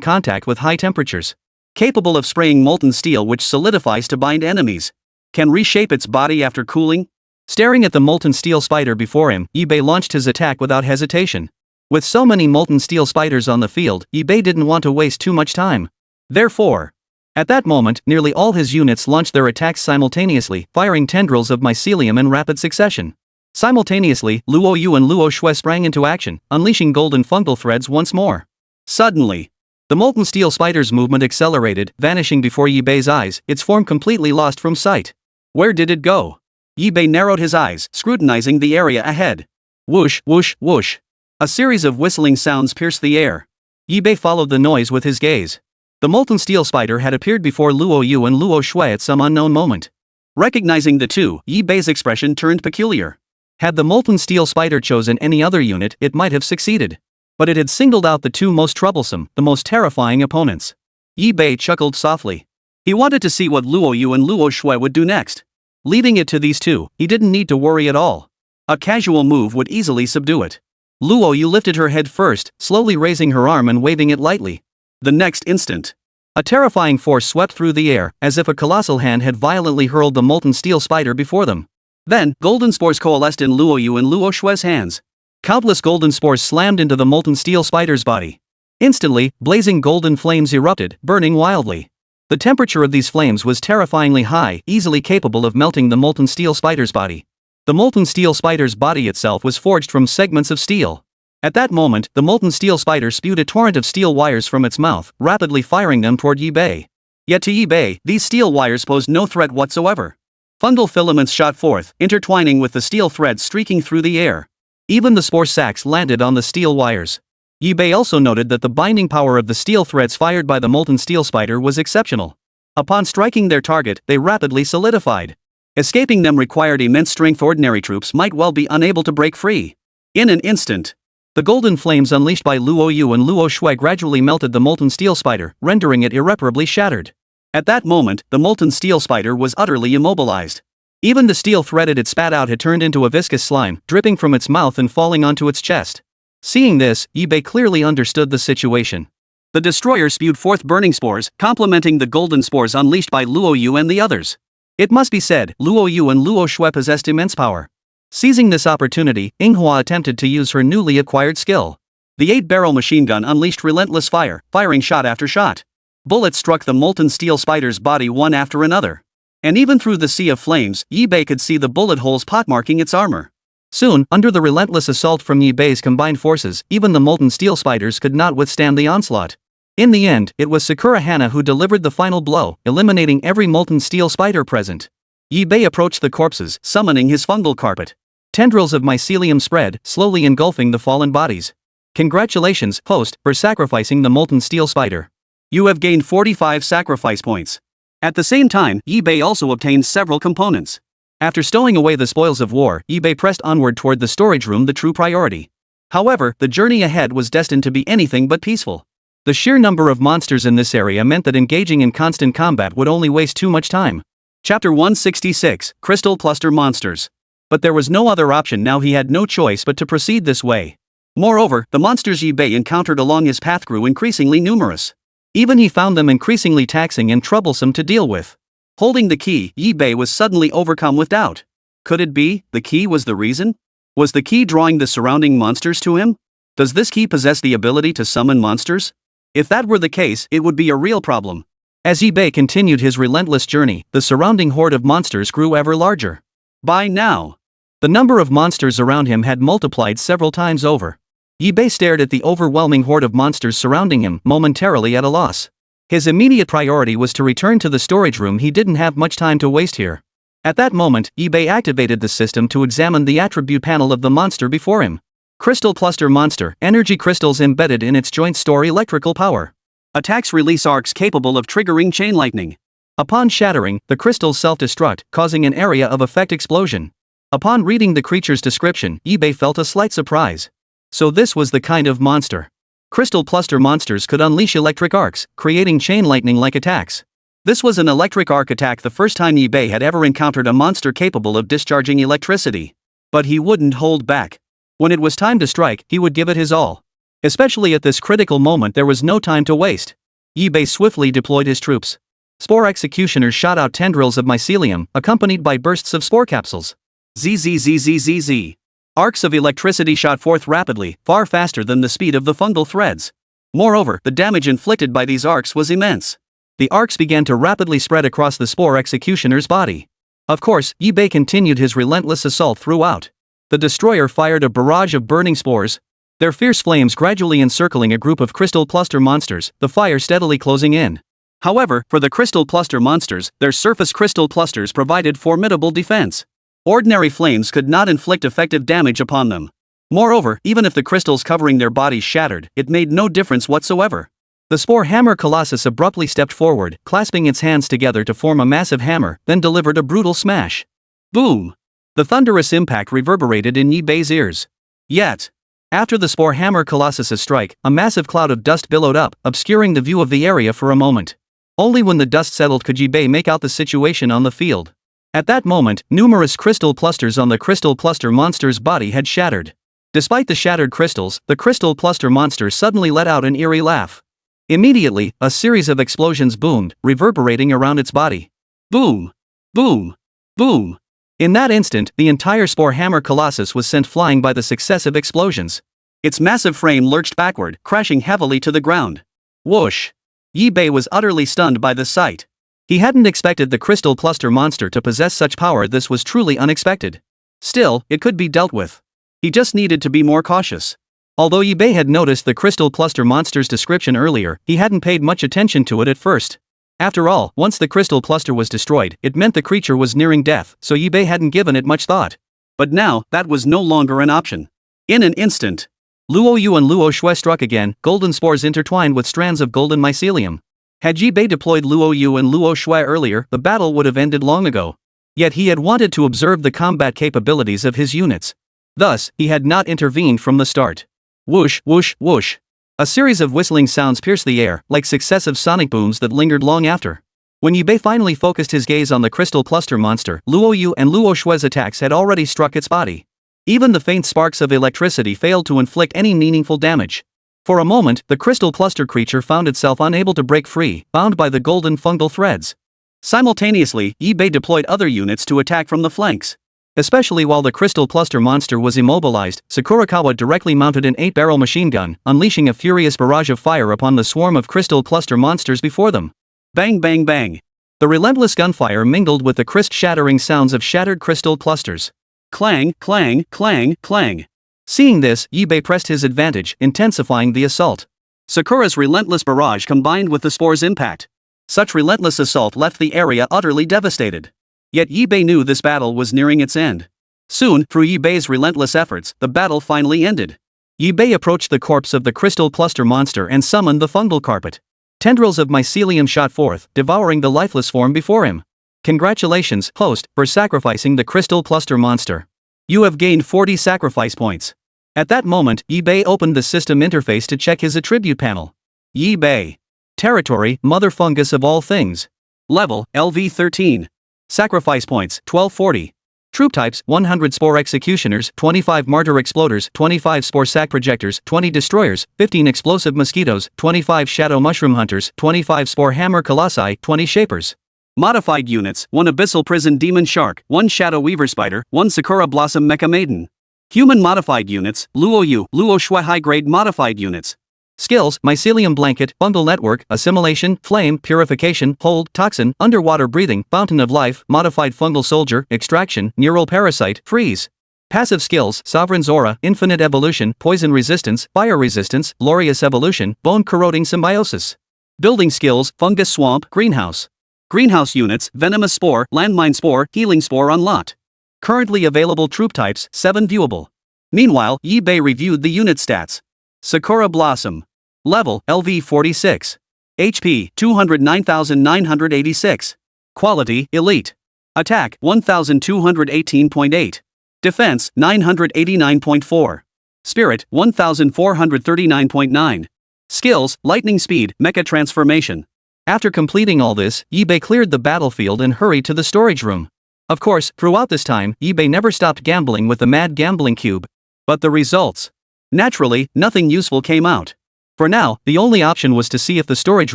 contact with high temperatures. Capable of spraying molten steel which solidifies to bind enemies. Can reshape its body after cooling. Staring at the molten steel spider before him, Yi-Bei launched his attack without hesitation. With so many molten steel spiders on the field, Yi-Bei didn't want to waste too much time. Therefore, at that moment, nearly all his units launched their attacks simultaneously, firing tendrils of mycelium in rapid succession. Simultaneously, Luo Yu and Luo Shui sprang into action, unleashing golden fungal threads once more. Suddenly, the molten steel spider's movement accelerated, vanishing before Yi-Bei's eyes, its form completely lost from sight. Where did it go? Yi-Bei narrowed his eyes, scrutinizing the area ahead. Whoosh, whoosh, whoosh. A series of whistling sounds pierced the air. Yi-Bei followed the noise with his gaze. The molten steel spider had appeared before Luo Yu and Luo Shui at some unknown moment. Recognizing the two, Yi-Bei's expression turned peculiar. Had the molten steel spider chosen any other unit, it might have succeeded. But it had singled out the two most troublesome, the most terrifying opponents. Yi-Bei chuckled softly. He wanted to see what Luo Yu and Luo Shui would do next. Leaving it to these two, he didn't need to worry at all. A casual move would easily subdue it. Luo Yu lifted her head first, slowly raising her arm and waving it lightly. The next instant, a terrifying force swept through the air, as if a colossal hand had violently hurled the molten steel spider before them. Then, golden spores coalesced in Luo Yu and Luo Shui's hands. Countless golden spores slammed into the molten steel spider's body. Instantly, blazing golden flames erupted, burning wildly. The temperature of these flames was terrifyingly high, easily capable of melting the molten steel spider's body. The molten steel spider's body itself was forged from segments of steel. At that moment, the molten steel spider spewed a torrent of steel wires from its mouth, rapidly firing them toward Yi-Bei. Yet to Yi-Bei, these steel wires posed no threat whatsoever. Fungal filaments shot forth, intertwining with the steel threads streaking through the air. Even the spore sacs landed on the steel wires. Yi-Bei also noted that the binding power of the steel threads fired by the molten steel spider was exceptional. Upon striking their target, they rapidly solidified. Escaping them required immense strength. Ordinary troops might well be unable to break free. In an instant, the golden flames unleashed by Luo Yu and Luo Shui gradually melted the molten steel spider, rendering it irreparably shattered. At that moment, the molten steel spider was utterly immobilized. Even the steel threaded it spat out had turned into a viscous slime, dripping from its mouth and falling onto its chest. Seeing this, Ibe clearly understood the situation. The destroyer spewed forth burning spores, complementing the golden spores unleashed by Luo Yu and the others. It must be said, Luo Yu and Luo Shui possessed immense power. Seizing this opportunity, Manhwa attempted to use her newly acquired skill. The 8-barrel machine gun unleashed relentless fire, firing shot after shot. Bullets struck the molten steel spider's body one after another. And even through the sea of flames, Yibei could see the bullet holes pockmarking its armor. Soon, under the relentless assault from Yibei's combined forces, even the molten steel spiders could not withstand the onslaught. In the end, it was Sakura Hana who delivered the final blow, eliminating every molten steel spider present. Yibei approached the corpses, summoning his fungal carpet. Tendrils of mycelium spread, slowly engulfing the fallen bodies. Congratulations, host, for sacrificing the molten steel spider. You have gained 45 sacrifice points. At the same time, Yibei also obtained several components. After stowing away the spoils of war, Yibei pressed onward toward the storage room, the true priority. However, the journey ahead was destined to be anything but peaceful. The sheer number of monsters in this area meant that engaging in constant combat would only waste too much time. Chapter 166, Crystal Cluster Monsters. But there was no other option now. He had no choice but to proceed this way. Moreover, the monsters Yibei encountered along his path grew increasingly numerous. Even he found them increasingly taxing and troublesome to deal with. Holding the key, Yibei was suddenly overcome with doubt. Could it be the key was the reason? Was the key drawing the surrounding monsters to him? Does this key possess the ability to summon monsters? If that were the case, it would be a real problem. As Yibei continued his relentless journey, the surrounding horde of monsters grew ever larger. By now, the number of monsters around him had multiplied several times over. Yibei stared at the overwhelming horde of monsters surrounding him, momentarily at a loss. His immediate priority was to return to the storage room. He didn't have much time to waste here. At that moment, Yibei activated the system to examine the attribute panel of the monster before him. Crystal Cluster Monster, energy crystals embedded in its joints store electrical power. Attacks release arcs capable of triggering chain lightning. Upon shattering, the crystals self-destruct, causing an area of effect explosion. Upon reading the creature's description, Yibei felt a slight surprise. So this was the kind of monster. Crystal cluster monsters could unleash electric arcs, creating chain lightning-like attacks. This was an electric arc attack, the first time Yibei had ever encountered a monster capable of discharging electricity. But he wouldn't hold back. When it was time to strike, he would give it his all. Especially at this critical moment, there was no time to waste. Yibei swiftly deployed his troops. Spore Executioners shot out tendrils of mycelium, accompanied by bursts of spore capsules. Zzzzzzz. Arcs of electricity shot forth rapidly, far faster than the speed of the fungal threads. Moreover, the damage inflicted by these arcs was immense. The arcs began to rapidly spread across the Spore Executioner's body. Of course, Yibei continued his relentless assault throughout. The destroyer fired a barrage of burning spores, their fierce flames gradually encircling a group of crystal cluster monsters, the fire steadily closing in. However, for the crystal cluster monsters, their surface crystal clusters provided formidable defense. Ordinary flames could not inflict effective damage upon them. Moreover, even if the crystals covering their bodies shattered, it made no difference whatsoever. The Spore Hammer Colossus abruptly stepped forward, clasping its hands together to form a massive hammer, then delivered a brutal smash. Boom! The thunderous impact reverberated in Yibei's ears. Yet, after the Spore Hammer Colossus's strike, a massive cloud of dust billowed up, obscuring the view of the area for a moment. Only when the dust settled could Yibei make out the situation on the field. At that moment, numerous crystal clusters on the crystal cluster monster's body had shattered. Despite the shattered crystals, the crystal cluster monster suddenly let out an eerie laugh. Immediately, a series of explosions boomed, reverberating around its body. Boom! Boom! Boom! In that instant, the entire Spore Hammer Colossus was sent flying by the successive explosions. Its massive frame lurched backward, crashing heavily to the ground. Whoosh! Yibei was utterly stunned by the sight. He hadn't expected the crystal cluster monster to possess such power. This was truly unexpected. Still, it could be dealt with. He just needed to be more cautious. Although Yibei had noticed the crystal cluster monster's description earlier, he hadn't paid much attention to it at first. After all, once the crystal cluster was destroyed, it meant the creature was nearing death, so Yibei hadn't given it much thought. But now, that was no longer an option. In an instant, Luo Yu and Luo Shui struck again, golden spores intertwined with strands of golden mycelium. Had Yibei deployed Luo Yu and Luo Shui earlier, the battle would have ended long ago. Yet he had wanted to observe the combat capabilities of his units. Thus, he had not intervened from the start. Whoosh, whoosh, whoosh. A series of whistling sounds pierced the air, like successive sonic booms that lingered long after. When Yibei finally focused his gaze on the crystal cluster monster, Luo Yu and Luo Shue's attacks had already struck its body. Even the faint sparks of electricity failed to inflict any meaningful damage. For a moment, the crystal cluster creature found itself unable to break free, bound by the golden fungal threads. Simultaneously, Yibei deployed other units to attack from the flanks. Especially while the crystal cluster monster was immobilized, Sakurakawa directly mounted an 8-barrel machine gun, unleashing a furious barrage of fire upon the swarm of crystal cluster monsters before them. Bang bang bang. The relentless gunfire mingled with the crisp-shattering sounds of shattered crystal clusters. Clang, clang, clang, clang. Seeing this, Yibei pressed his advantage, intensifying the assault. Sakura's relentless barrage combined with the spore's impact. Such relentless assault left the area utterly devastated. Yet Yibei knew this battle was nearing its end. Soon, through Yibei's relentless efforts, the battle finally ended. Yibei approached the corpse of the crystal cluster monster and summoned the fungal carpet. Tendrils of mycelium shot forth, devouring the lifeless form before him. Congratulations, host, for sacrificing the crystal cluster monster. You have gained 40 sacrifice points. At that moment, Yibei opened the system interface to check his attribute panel. Yibei. Territory, Mother Fungus of all things. Level, LV13. Sacrifice points, 1240. Troop types, 100 Spore Executioners, 25 Martyr Exploders, 25 Spore Sac Projectors, 20 Destroyers, 15 Explosive Mosquitoes, 25 Shadow Mushroom Hunters, 25 Spore Hammer Colossi, 20 Shapers. Modified units, 1 Abyssal Prison Demon Shark, 1 Shadow Weaver Spider, 1 Sakura Blossom Mecha Maiden. Human modified units, Luo Yu, Luo Shui high-grade modified units. Skills, Mycelium Blanket, Fungal Network, Assimilation, Flame, Purification, Hold, Toxin, Underwater Breathing, Fountain of Life, Modified Fungal Soldier, Extraction, Neural Parasite, Freeze. Passive skills, Sovereign's Aura, Infinite Evolution, Poison Resistance, Fire Resistance, Glorious Evolution, Bone Corroding Symbiosis. Building skills, Fungus Swamp, Greenhouse. Greenhouse units, Venomous Spore, Landmine Spore, Healing Spore unlocked. Currently available troop types, 7 viewable. Meanwhile, Yibei reviewed the unit stats. Sakura Blossom. Level, LV46. HP, 209,986. Quality, Elite. Attack, 1,218.8. Defense, 989.4. Spirit, 1,439.9. Skills, Lightning Speed, Mecha Transformation. After completing all this, Yibei cleared the battlefield and hurried to the storage room. Of course, throughout this time, Yibei never stopped gambling with the Mad Gambling Cube. But the results? Naturally, nothing useful came out. For now, the only option was to see if the storage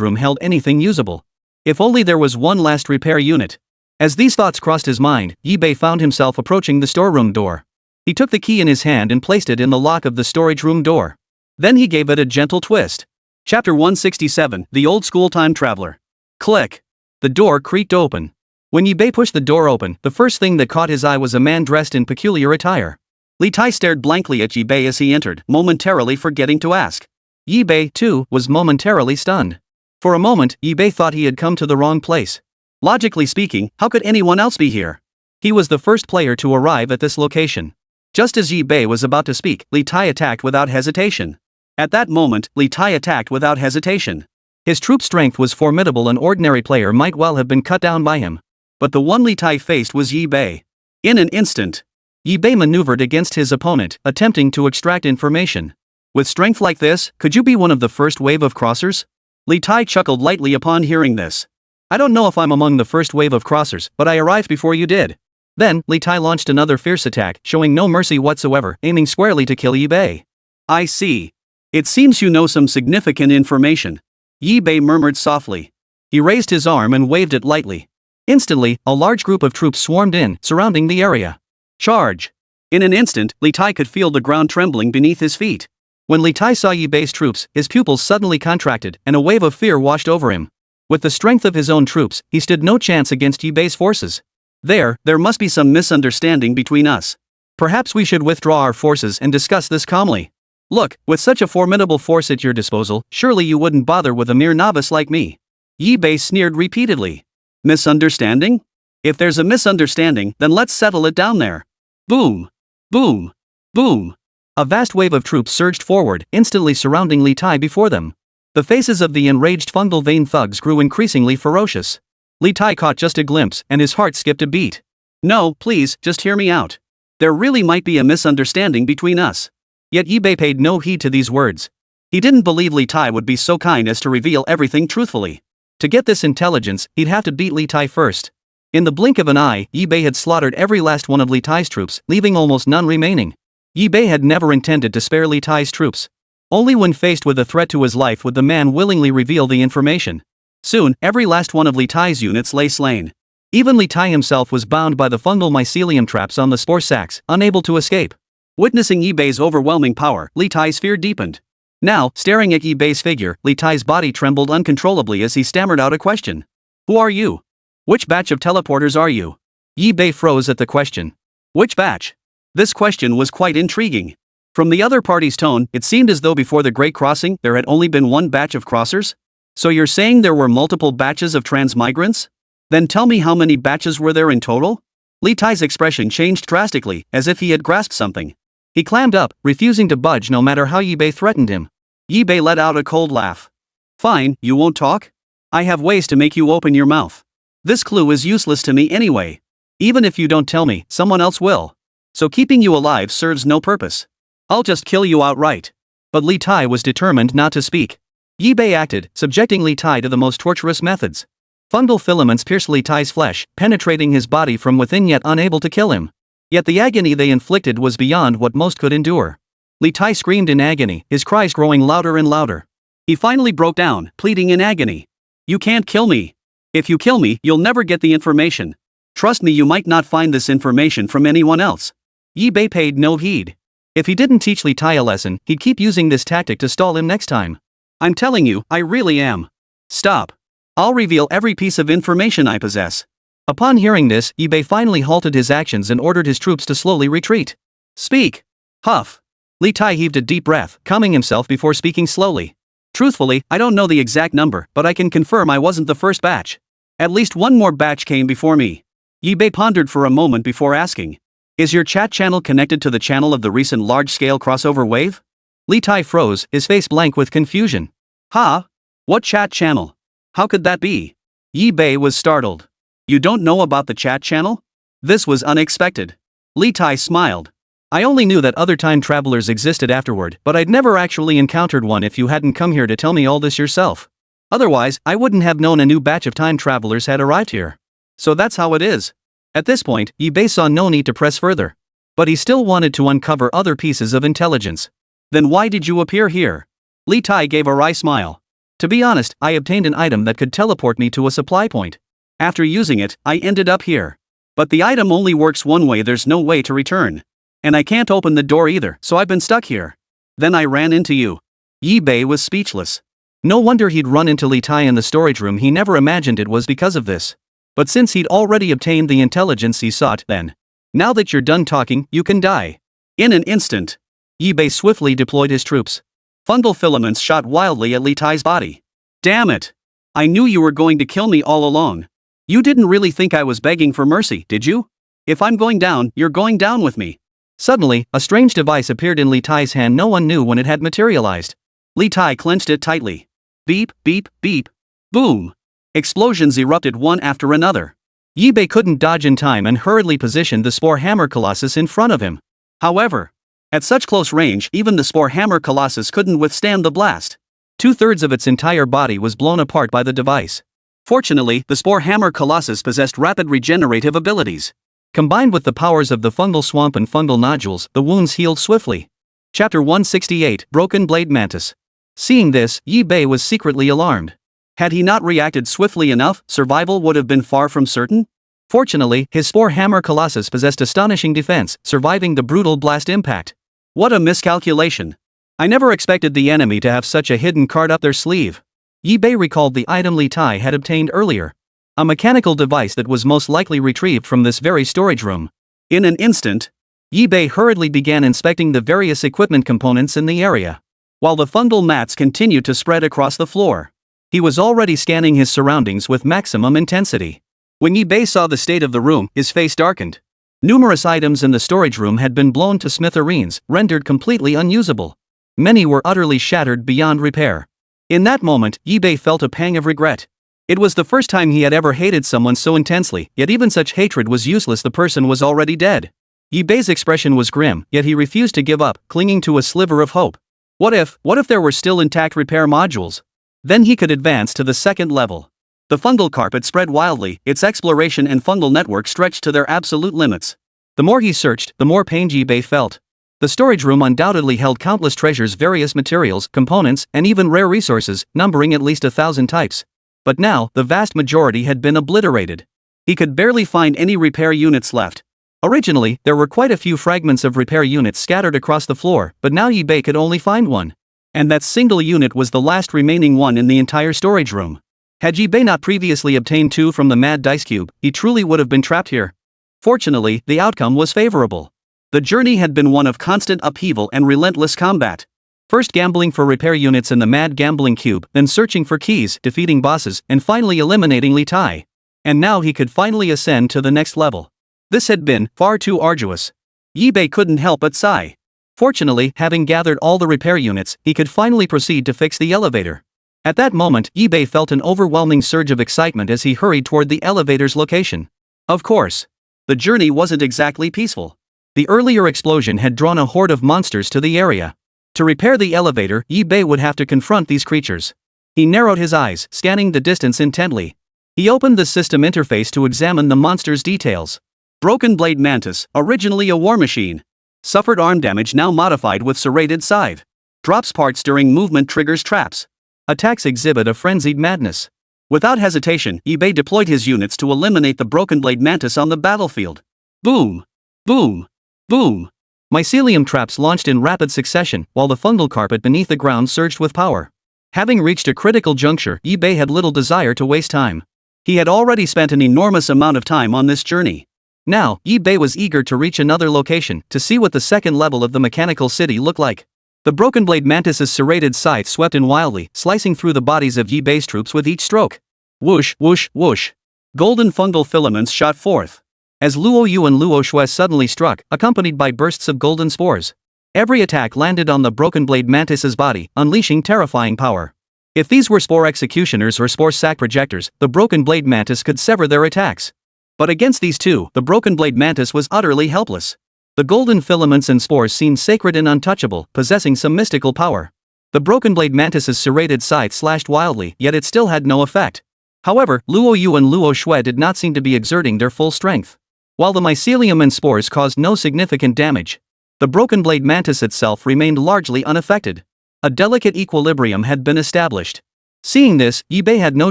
room held anything usable. If only there was one last repair unit. As these thoughts crossed his mind, Yibei found himself approaching the storeroom door. He took the key in his hand and placed it in the lock of the storage room door. Then he gave it a gentle twist. Chapter 167, The Old School Time Traveler. Click. The door creaked open. When Yibei pushed the door open, the first thing that caught his eye was a man dressed in peculiar attire. Li Tai stared blankly at Yibei as he entered, momentarily forgetting to ask. Yibei, too, was momentarily stunned. For a moment, Yibei thought he had come to the wrong place. Logically speaking, how could anyone else be here? He was the first player to arrive at this location. Just as Yibei was about to speak, Li Tai attacked without hesitation. At that moment, Li Tai attacked without hesitation. His troop strength was formidable, an ordinary player might well have been cut down by him. But the one Li Tai faced was Yibei. In an instant, Yibei maneuvered against his opponent, attempting to extract information. With strength like this, could you be one of the first wave of crossers? Li Tai chuckled lightly upon hearing this. I don't know if I'm among the first wave of crossers, but I arrived before you did. Then, Li Tai launched another fierce attack, showing no mercy whatsoever, aiming squarely to kill Yibei. I see. It seems you know some significant information. Yibei murmured softly. He raised his arm and waved it lightly. Instantly, a large group of troops swarmed in, surrounding the area. Charge! In an instant, Li Tai could feel the ground trembling beneath his feet. When Li Tai saw Yibei's troops, his pupils suddenly contracted, and a wave of fear washed over him. With the strength of his own troops, he stood no chance against Yibei's forces. There must be some misunderstanding between us. Perhaps we should withdraw our forces and discuss this calmly. Look, with such a formidable force at your disposal, surely you wouldn't bother with a mere novice like me. Yibei sneered repeatedly. Misunderstanding? If there's a misunderstanding, then let's settle it down there. Boom! Boom! Boom! A vast wave of troops surged forward, instantly surrounding Li Tai before them. The faces of the enraged fungal vein thugs grew increasingly ferocious. Li Tai caught just a glimpse, and his heart skipped a beat. No, please, just hear me out. There really might be a misunderstanding between us. Yet Yi-Bei paid no heed to these words. He didn't believe Li Tai would be so kind as to reveal everything truthfully. To get this intelligence, he'd have to beat Li Tai first. In the blink of an eye, Yi-Bei had slaughtered every last one of Li Tai's troops, leaving almost none remaining. Yi-Bei had never intended to spare Li Tai's troops. Only when faced with a threat to his life would the man willingly reveal the information. Soon, every last one of Li Tai's units lay slain. Even Li Tai himself was bound by the fungal mycelium traps on the spore sacs, unable to escape. Witnessing Yi-Bei's overwhelming power, Li Tai's fear deepened. Now, staring at Yi-Bei's figure, Li Tai's body trembled uncontrollably as he stammered out a question. Who are you? Which batch of teleporters are you? Yi-Bei froze at the question. Which batch? This question was quite intriguing. From the other party's tone, it seemed as though before the Great Crossing there had only been one batch of crossers? So you're saying there were multiple batches of transmigrants? Then tell me how many batches were there in total? Li Tai's expression changed drastically, as if he had grasped something. He clammed up, refusing to budge no matter how Yi-Bei threatened him. Yi-Bei let out a cold laugh. Fine, you won't talk? I have ways to make you open your mouth. This clue is useless to me anyway. Even if you don't tell me, someone else will. So keeping you alive serves no purpose. I'll just kill you outright. But Li Tai was determined not to speak. Yi-Bei acted, subjecting Li Tai to the most torturous methods. Fungal filaments pierced Li Tai's flesh, penetrating his body from within yet unable to kill him. Yet the agony they inflicted was beyond what most could endure. Li Tai screamed in agony, his cries growing louder and louder. He finally broke down, pleading in agony. You can't kill me. If you kill me, you'll never get the information. Trust me, you might not find this information from anyone else. Yi-Bei paid no heed. If he didn't teach Li Tai a lesson, he'd keep using this tactic to stall him next time. I'm telling you, I really am. Stop. I'll reveal every piece of information I possess. Upon hearing this, Yi-Bei finally halted his actions and ordered his troops to slowly retreat. Speak. Huff. Li Tai heaved a deep breath, calming himself before speaking slowly. Truthfully, I don't know the exact number, but I can confirm I wasn't the first batch. At least one more batch came before me. Yi-Bei pondered for a moment before asking. Is your chat channel connected to the channel of the recent large-scale crossover wave? Li Tai froze, his face blank with confusion. Ha? What chat channel? How could that be? Yi-Bei was startled. You don't know about the chat channel? This was unexpected. Li Tai smiled. I only knew that other time travelers existed afterward, but I'd never actually encountered one if you hadn't come here to tell me all this yourself. Otherwise, I wouldn't have known a new batch of time travelers had arrived here. So that's how it is. At this point, Yi-Bei saw no need to press further. But he still wanted to uncover other pieces of intelligence. Then why did you appear here? Li Tai gave a wry smile. To be honest, I obtained an item that could teleport me to a supply point. After using it, I ended up here. But the item only works one way, there's no way to return. And I can't open the door either, so I've been stuck here. Then I ran into you. Yi-Bei was speechless. No wonder he'd run into Li Tai in the storage room, he never imagined it was because of this. But since he'd already obtained the intelligence he sought, then. Now that you're done talking, you can die. In an instant. Yi-Bei swiftly deployed his troops. Fungal filaments shot wildly at Li Tai's body. Damn it! I knew you were going to kill me all along. You didn't really think I was begging for mercy, did you? If I'm going down, you're going down with me. Suddenly, a strange device appeared in Li Tai's hand. No one knew when it had materialized. Li Tai clenched it tightly. Beep, beep, beep. Boom! Explosions erupted one after another. Yi-Bei couldn't dodge in time and hurriedly positioned the Spore Hammer Colossus in front of him. However, at such close range, even the Spore Hammer Colossus couldn't withstand the blast. 2/3 of its entire body was blown apart by the device. Fortunately, the Spore Hammer Colossus possessed rapid regenerative abilities. Combined with the powers of the fungal swamp and fungal nodules, the wounds healed swiftly. Chapter 168, Broken Blade Mantis. Seeing this, Yi-Bei was secretly alarmed. Had he not reacted swiftly enough, survival would have been far from certain. Fortunately, his Spore Hammer Colossus possessed astonishing defense, surviving the brutal blast impact. What a miscalculation. I never expected the enemy to have such a hidden card up their sleeve. Yi-Bei recalled the item Li Tai had obtained earlier. A mechanical device that was most likely retrieved from this very storage room. In an instant, Yi-Bei hurriedly began inspecting the various equipment components in the area. While the fungal mats continued to spread across the floor, he was already scanning his surroundings with maximum intensity. When Yi-Bei saw the state of the room, his face darkened. Numerous items in the storage room had been blown to smithereens, rendered completely unusable. Many were utterly shattered beyond repair. In that moment, Yi-Bei felt a pang of regret. It was the first time he had ever hated someone so intensely, yet even such hatred was useless, the person was already dead. Yibei's expression was grim, yet he refused to give up, clinging to a sliver of hope. What if there were still intact repair modules? Then he could advance to the second level. The fungal carpet spread wildly, its exploration and fungal network stretched to their absolute limits. The more he searched, the more pain Yibei felt. The storage room undoubtedly held countless treasures, various materials, components, and even rare resources, numbering at least 1,000 types. But now, the vast majority had been obliterated. He could barely find any repair units left. Originally, there were quite a few fragments of repair units scattered across the floor, but now Yibei could only find one. And that single unit was the last remaining one in the entire storage room. Had Yibei not previously obtained 2 from the Mad Dice Cube, he truly would have been trapped here. Fortunately, the outcome was favorable. The journey had been one of constant upheaval and relentless combat. First gambling for repair units in the Mad Gambling Cube, then searching for keys, defeating bosses, and finally eliminating Li Tai. And now he could finally ascend to the next level. This had been far too arduous. Yibei couldn't help but sigh. Fortunately, having gathered all the repair units, he could finally proceed to fix the elevator. At that moment, Yibei felt an overwhelming surge of excitement as he hurried toward the elevator's location. Of course, the journey wasn't exactly peaceful. The earlier explosion had drawn a horde of monsters to the area. To repair the elevator, Yibei would have to confront these creatures. He narrowed his eyes, scanning the distance intently. He opened the system interface to examine the monster's details. Broken Blade Mantis, originally a war machine. Suffered arm damage, now modified with serrated scythe. Drops parts during movement, triggers traps. Attacks exhibit a frenzied madness. Without hesitation, Yibei deployed his units to eliminate the Broken Blade Mantis on the battlefield. Boom! Boom! Boom! Mycelium traps launched in rapid succession, while the fungal carpet beneath the ground surged with power. Having reached a critical juncture, Yibei had little desire to waste time. He had already spent an enormous amount of time on this journey. Now, Yibei was eager to reach another location, to see what the second level of the mechanical city looked like. The Broken Blade Mantis's serrated scythe swept in wildly, slicing through the bodies of Yibei's troops with each stroke. Whoosh, whoosh, whoosh. Golden fungal filaments shot forth. As Luo Yu and Luo Shui suddenly struck, accompanied by bursts of golden spores. Every attack landed on the Broken Blade Mantis's body, unleashing terrifying power. If these were Spore Executioners or Spore Sac projectors, the Broken Blade Mantis could sever their attacks. But against these two, the Broken Blade Mantis was utterly helpless. The golden filaments and spores seemed sacred and untouchable, possessing some mystical power. The Broken Blade Mantis's serrated scythe slashed wildly, yet it still had no effect. However, Luo Yu and Luo Shui did not seem to be exerting their full strength. While the mycelium and spores caused no significant damage, the Broken Blade Mantis itself remained largely unaffected. A delicate equilibrium had been established. Seeing this, Yibei had no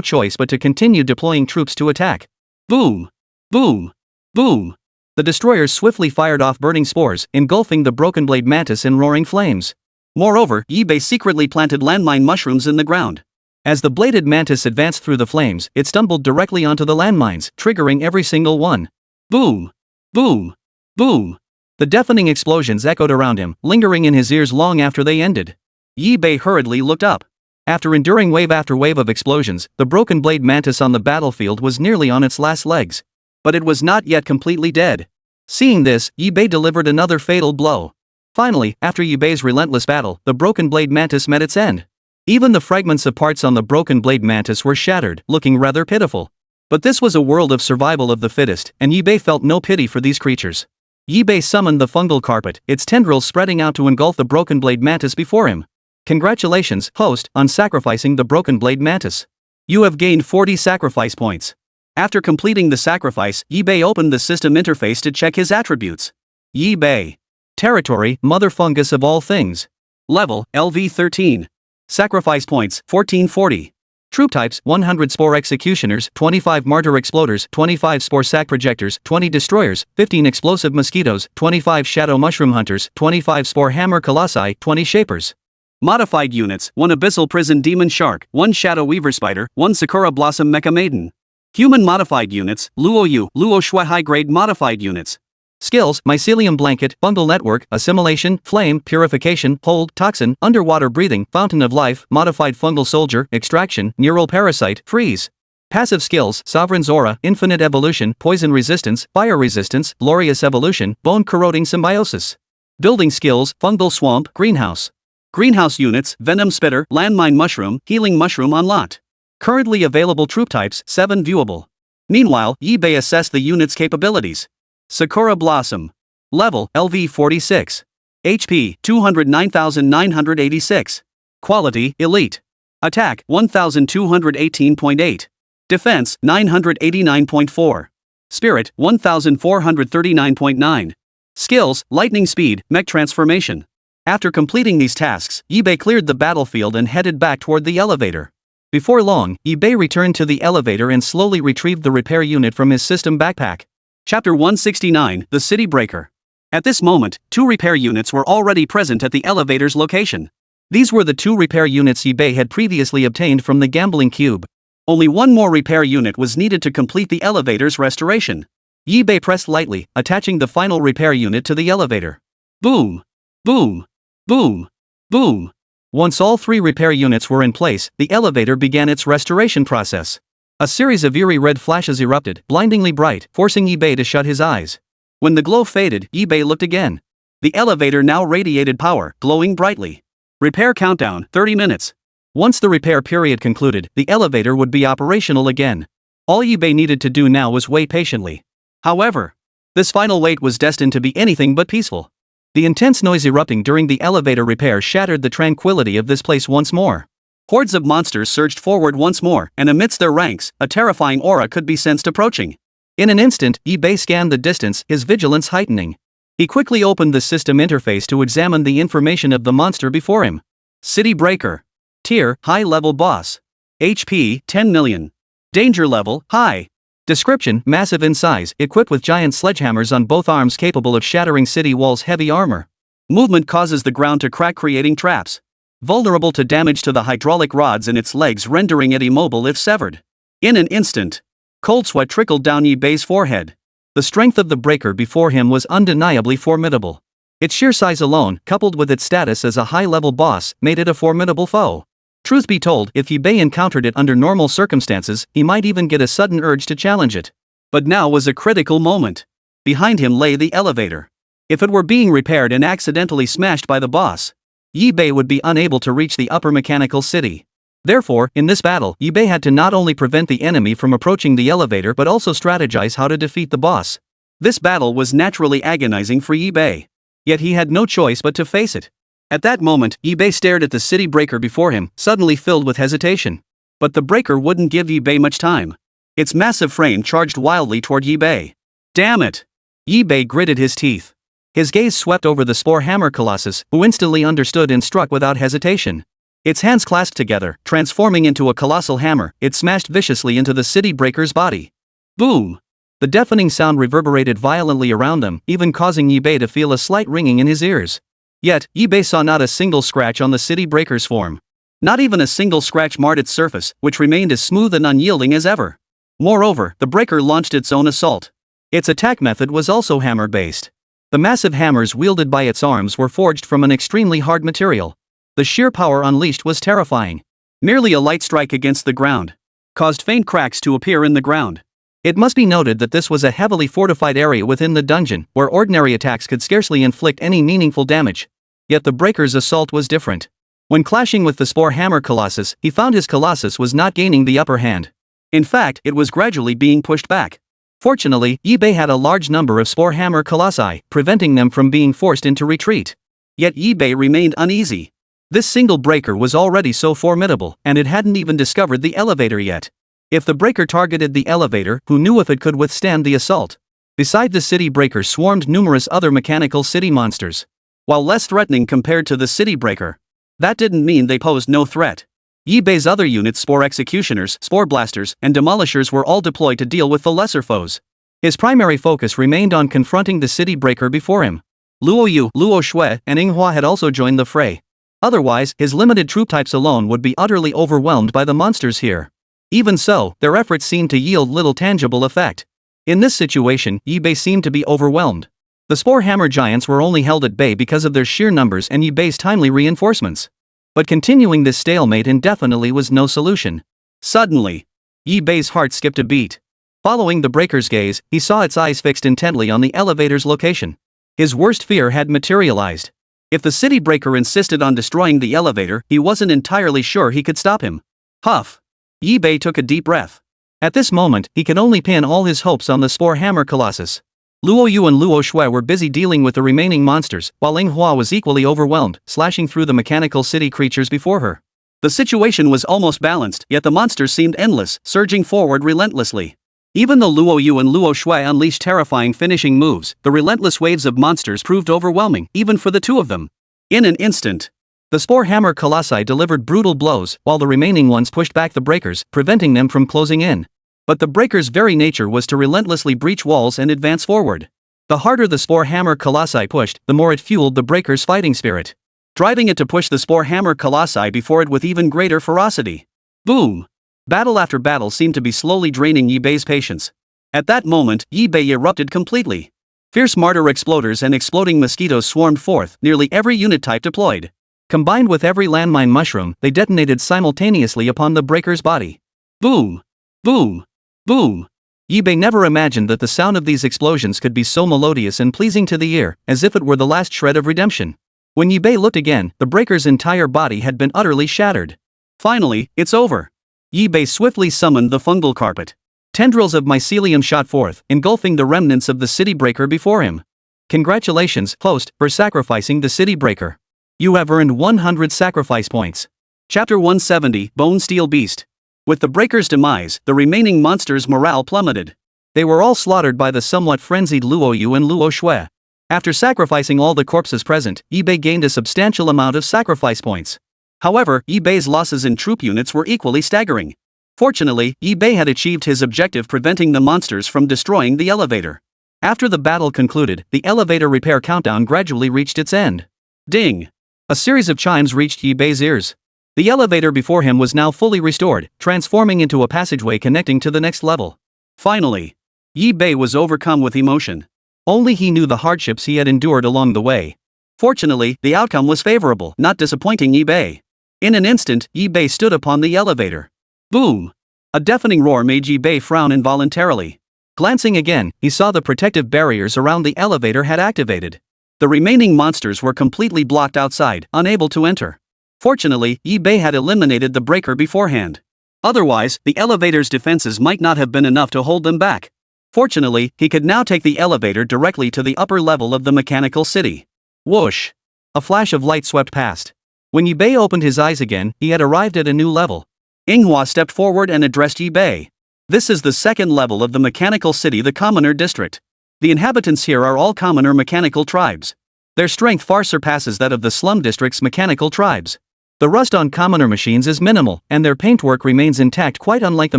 choice but to continue deploying troops to attack. Boom! Boom! Boom! The destroyers swiftly fired off burning spores, engulfing the Broken Blade Mantis in roaring flames. Moreover, Yibei secretly planted landmine mushrooms in the ground. As the bladed mantis advanced through the flames, it stumbled directly onto the landmines, triggering every single one. Boom! Boom! Boom! The deafening explosions echoed around him, lingering in his ears long after they ended. Yibei hurriedly looked up. After enduring wave after wave of explosions, the Broken Blade Mantis on the battlefield was nearly on its last legs. But it was not yet completely dead. Seeing this, Yibei delivered another fatal blow. Finally, after Yibei's relentless battle, the Broken Blade Mantis met its end. Even the fragments of parts on the Broken Blade Mantis were shattered, looking rather pitiful. But this was a world of survival of the fittest, and Yibei felt no pity for these creatures. Yibei summoned the fungal carpet, its tendrils spreading out to engulf the Broken Blade Mantis before him. Congratulations, host, on sacrificing the Broken Blade Mantis. You have gained 40 sacrifice points. After completing the sacrifice, Yibei opened the system interface to check his attributes. Yibei. Territory, Mother Fungus of all things. Level, LV 13. Sacrifice points, 1440. Troop types, 100 Spore Executioners, 25 Martyr Exploders, 25 Spore Sac Projectors, 20 Destroyers, 15 Explosive Mosquitoes, 25 Shadow Mushroom Hunters, 25 Spore Hammer Colossi, 20 Shapers. Modified units, 1 Abyssal Prison Demon Shark, 1 Shadow Weaver Spider, 1 Sakura Blossom Mecha Maiden. Human modified units, Luo Yu, Luo Shui high-grade modified units. Skills, Mycelium Blanket, Fungal Network, Assimilation, Flame, Purification, Hold, Toxin, Underwater Breathing, Fountain of Life, Modified Fungal Soldier, Extraction, Neural Parasite, Freeze. Passive skills, Sovereign's Aura, Infinite Evolution, Poison Resistance, Fire Resistance, Glorious Evolution, Bone Corroding Symbiosis. Building skills, Fungal Swamp, Greenhouse. Greenhouse units, Venom Spitter, Landmine Mushroom, Healing Mushroom on lot. Currently available troop types, 7 viewable. Meanwhile, Yibei assessed the unit's capabilities. Sakura Blossom. Level, LV 46. HP, 209,986. Quality, Elite. Attack, 1218.8. Defense, 989.4. Spirit, 1439.9. Skills, Lightning Speed, Mech Transformation. After completing these tasks, Ibe cleared the battlefield and headed back toward the elevator. Before long, Ibe returned to the elevator and slowly retrieved the repair unit from his system backpack. Chapter 169, The City Breaker. At this moment, 2 repair units were already present at the elevator's location. These were the 2 repair units Ibe had previously obtained from the gambling cube. Only one more repair unit was needed to complete the elevator's restoration. Ibe pressed lightly, attaching the final repair unit to the elevator. Boom! Boom! Boom! Boom! Once all 3 repair units were in place, the elevator began its restoration process. A series of eerie red flashes erupted, blindingly bright, forcing Ibe to shut his eyes. When the glow faded, Ibe looked again. The elevator now radiated power, glowing brightly. Repair countdown, 30 minutes. Once the repair period concluded, the elevator would be operational again. All Ibe needed to do now was wait patiently. However, this final wait was destined to be anything but peaceful. The intense noise erupting during the elevator repair shattered the tranquility of this place once more. Hordes of monsters surged forward once more, and amidst their ranks, a terrifying aura could be sensed approaching. In an instant, Ibe scanned the distance, his vigilance heightening. He quickly opened the system interface to examine the information of the monster before him. City Breaker. Tier, High-level boss. HP, 10 million. Danger level, High. Description, massive in size, equipped with giant sledgehammers on both arms capable of shattering city walls' heavy armor. Movement causes the ground to crack, creating traps. Vulnerable to damage to the hydraulic rods in its legs, rendering it immobile if severed. In an instant, cold sweat trickled down Ibe's forehead. The strength of the breaker before him was undeniably formidable. Its sheer size alone, coupled with its status as a high-level boss, made it a formidable foe. Truth be told, if Ibe encountered it under normal circumstances, he might even get a sudden urge to challenge it. But now was a critical moment. Behind him lay the elevator. If it were being repaired and accidentally smashed by the boss, Ibe would be unable to reach the upper mechanical city. Therefore, in this battle, Ibe had to not only prevent the enemy from approaching the elevator but also strategize how to defeat the boss. This battle was naturally agonizing for Ibe. Yet he had no choice but to face it. At that moment, Ibe stared at the city breaker before him, suddenly filled with hesitation. But the breaker wouldn't give Ibe much time. Its massive frame charged wildly toward Ibe. Damn it! Ibe gritted his teeth. His gaze swept over the Spore Hammer Colossus, who instantly understood and struck without hesitation. Its hands clasped together, transforming into a colossal hammer, it smashed viciously into the city breaker's body. Boom! The deafening sound reverberated violently around them, even causing Ibe to feel a slight ringing in his ears. Yet, Ibe saw not a single scratch on the city breaker's form. Not even a single scratch marred its surface, which remained as smooth and unyielding as ever. Moreover, the breaker launched its own assault. Its attack method was also hammer-based. The massive hammers wielded by its arms were forged from an extremely hard material. The sheer power unleashed was terrifying. Merely a light strike against the ground caused faint cracks to appear in the ground. It must be noted that this was a heavily fortified area within the dungeon, where ordinary attacks could scarcely inflict any meaningful damage. Yet the breaker's assault was different. When clashing with the Spore Hammer Colossus, he found his Colossus was not gaining the upper hand. In fact, it was gradually being pushed back. Fortunately, Ibe had a large number of Spore Hammer Colossi, preventing them from being forced into retreat. Yet Ibe remained uneasy. This single breaker was already so formidable, and it hadn't even discovered the elevator yet. If the breaker targeted the elevator, who knew if it could withstand the assault? Beside the city breaker swarmed numerous other mechanical city monsters. While less threatening compared to the city breaker, that didn't mean they posed no threat. Ibe's other units, Spore Executioners, Spore Blasters, and Demolishers, were all deployed to deal with the lesser foes. His primary focus remained on confronting the city breaker before him. Luo Yu, Luo Shui, and Inghua had also joined the fray. Otherwise, his limited troop types alone would be utterly overwhelmed by the monsters here. Even so, their efforts seemed to yield little tangible effect. In this situation, Ibe seemed to be overwhelmed. The Spore Hammer Giants were only held at bay because of their sheer numbers and Ibe's timely reinforcements. But continuing this stalemate indefinitely was no solution. Suddenly, Ibe's heart skipped a beat. Following the breaker's gaze, he saw its eyes fixed intently on the elevator's location. His worst fear had materialized. If the city breaker insisted on destroying the elevator, he wasn't entirely sure he could stop him. Huff! Ibe took a deep breath. At this moment, he could only pin all his hopes on the Spore Hammer Colossus. Luo Yu and Luo Shui were busy dealing with the remaining monsters, while Ling Hua was equally overwhelmed, slashing through the mechanical city creatures before her. The situation was almost balanced, yet the monsters seemed endless, surging forward relentlessly. Even though Luo Yu and Luo Shui unleashed terrifying finishing moves, the relentless waves of monsters proved overwhelming, even for the two of them. In an instant, the Spore Hammer Colossi delivered brutal blows, while the remaining ones pushed back the breakers, preventing them from closing in. But the breaker's very nature was to relentlessly breach walls and advance forward. The harder the Spore Hammer Colossi pushed, the more it fueled the breaker's fighting spirit, driving it to push the Spore Hammer Colossi before it with even greater ferocity. Boom! Battle after battle seemed to be slowly draining Yibei's patience. At that moment, Yibei erupted completely. Fierce martyr exploders and exploding mosquitoes swarmed forth, nearly every unit type deployed. Combined with every landmine mushroom, they detonated simultaneously upon the breaker's body. Boom! Boom! Boom! Yibei never imagined that the sound of these explosions could be so melodious and pleasing to the ear, as if it were the last shred of redemption. When Yibei looked again, the breaker's entire body had been utterly shattered. Finally, it's over. Yibei swiftly summoned the fungal carpet. Tendrils of mycelium shot forth, engulfing the remnants of the city breaker before him. Congratulations, host, for sacrificing the city breaker. You have earned 100 sacrifice points. Chapter 170, Bone Steel Beast. With the breaker's demise, the remaining monsters' morale plummeted. They were all slaughtered by the somewhat frenzied Luo Yu and Luo Shui. After sacrificing all the corpses present, Yibei gained a substantial amount of sacrifice points. However, Yibei's losses in troop units were equally staggering. Fortunately, Yibei had achieved his objective, preventing the monsters from destroying the elevator. After the battle concluded, the elevator repair countdown gradually reached its end. Ding! A series of chimes reached Yibei's ears. The elevator before him was now fully restored, transforming into a passageway connecting to the next level. Finally, Yibei was overcome with emotion. Only he knew the hardships he had endured along the way. Fortunately, the outcome was favorable, not disappointing Yibei. In an instant, Yibei stood upon the elevator. Boom! A deafening roar made Yibei frown involuntarily. Glancing again, he saw the protective barriers around the elevator had activated. The remaining monsters were completely blocked outside, unable to enter. Fortunately, Yibei had eliminated the breaker beforehand. Otherwise, the elevator's defenses might not have been enough to hold them back. Fortunately, he could now take the elevator directly to the upper level of the mechanical city. Whoosh! A flash of light swept past. When Yibei opened his eyes again, he had arrived at a new level. Inghua stepped forward and addressed Yibei. This is the second level of the mechanical city, the Commoner District. The inhabitants here are all commoner mechanical tribes. Their strength far surpasses that of the slum district's mechanical tribes. The rust on commoner machines is minimal, and their paintwork remains intact, quite unlike the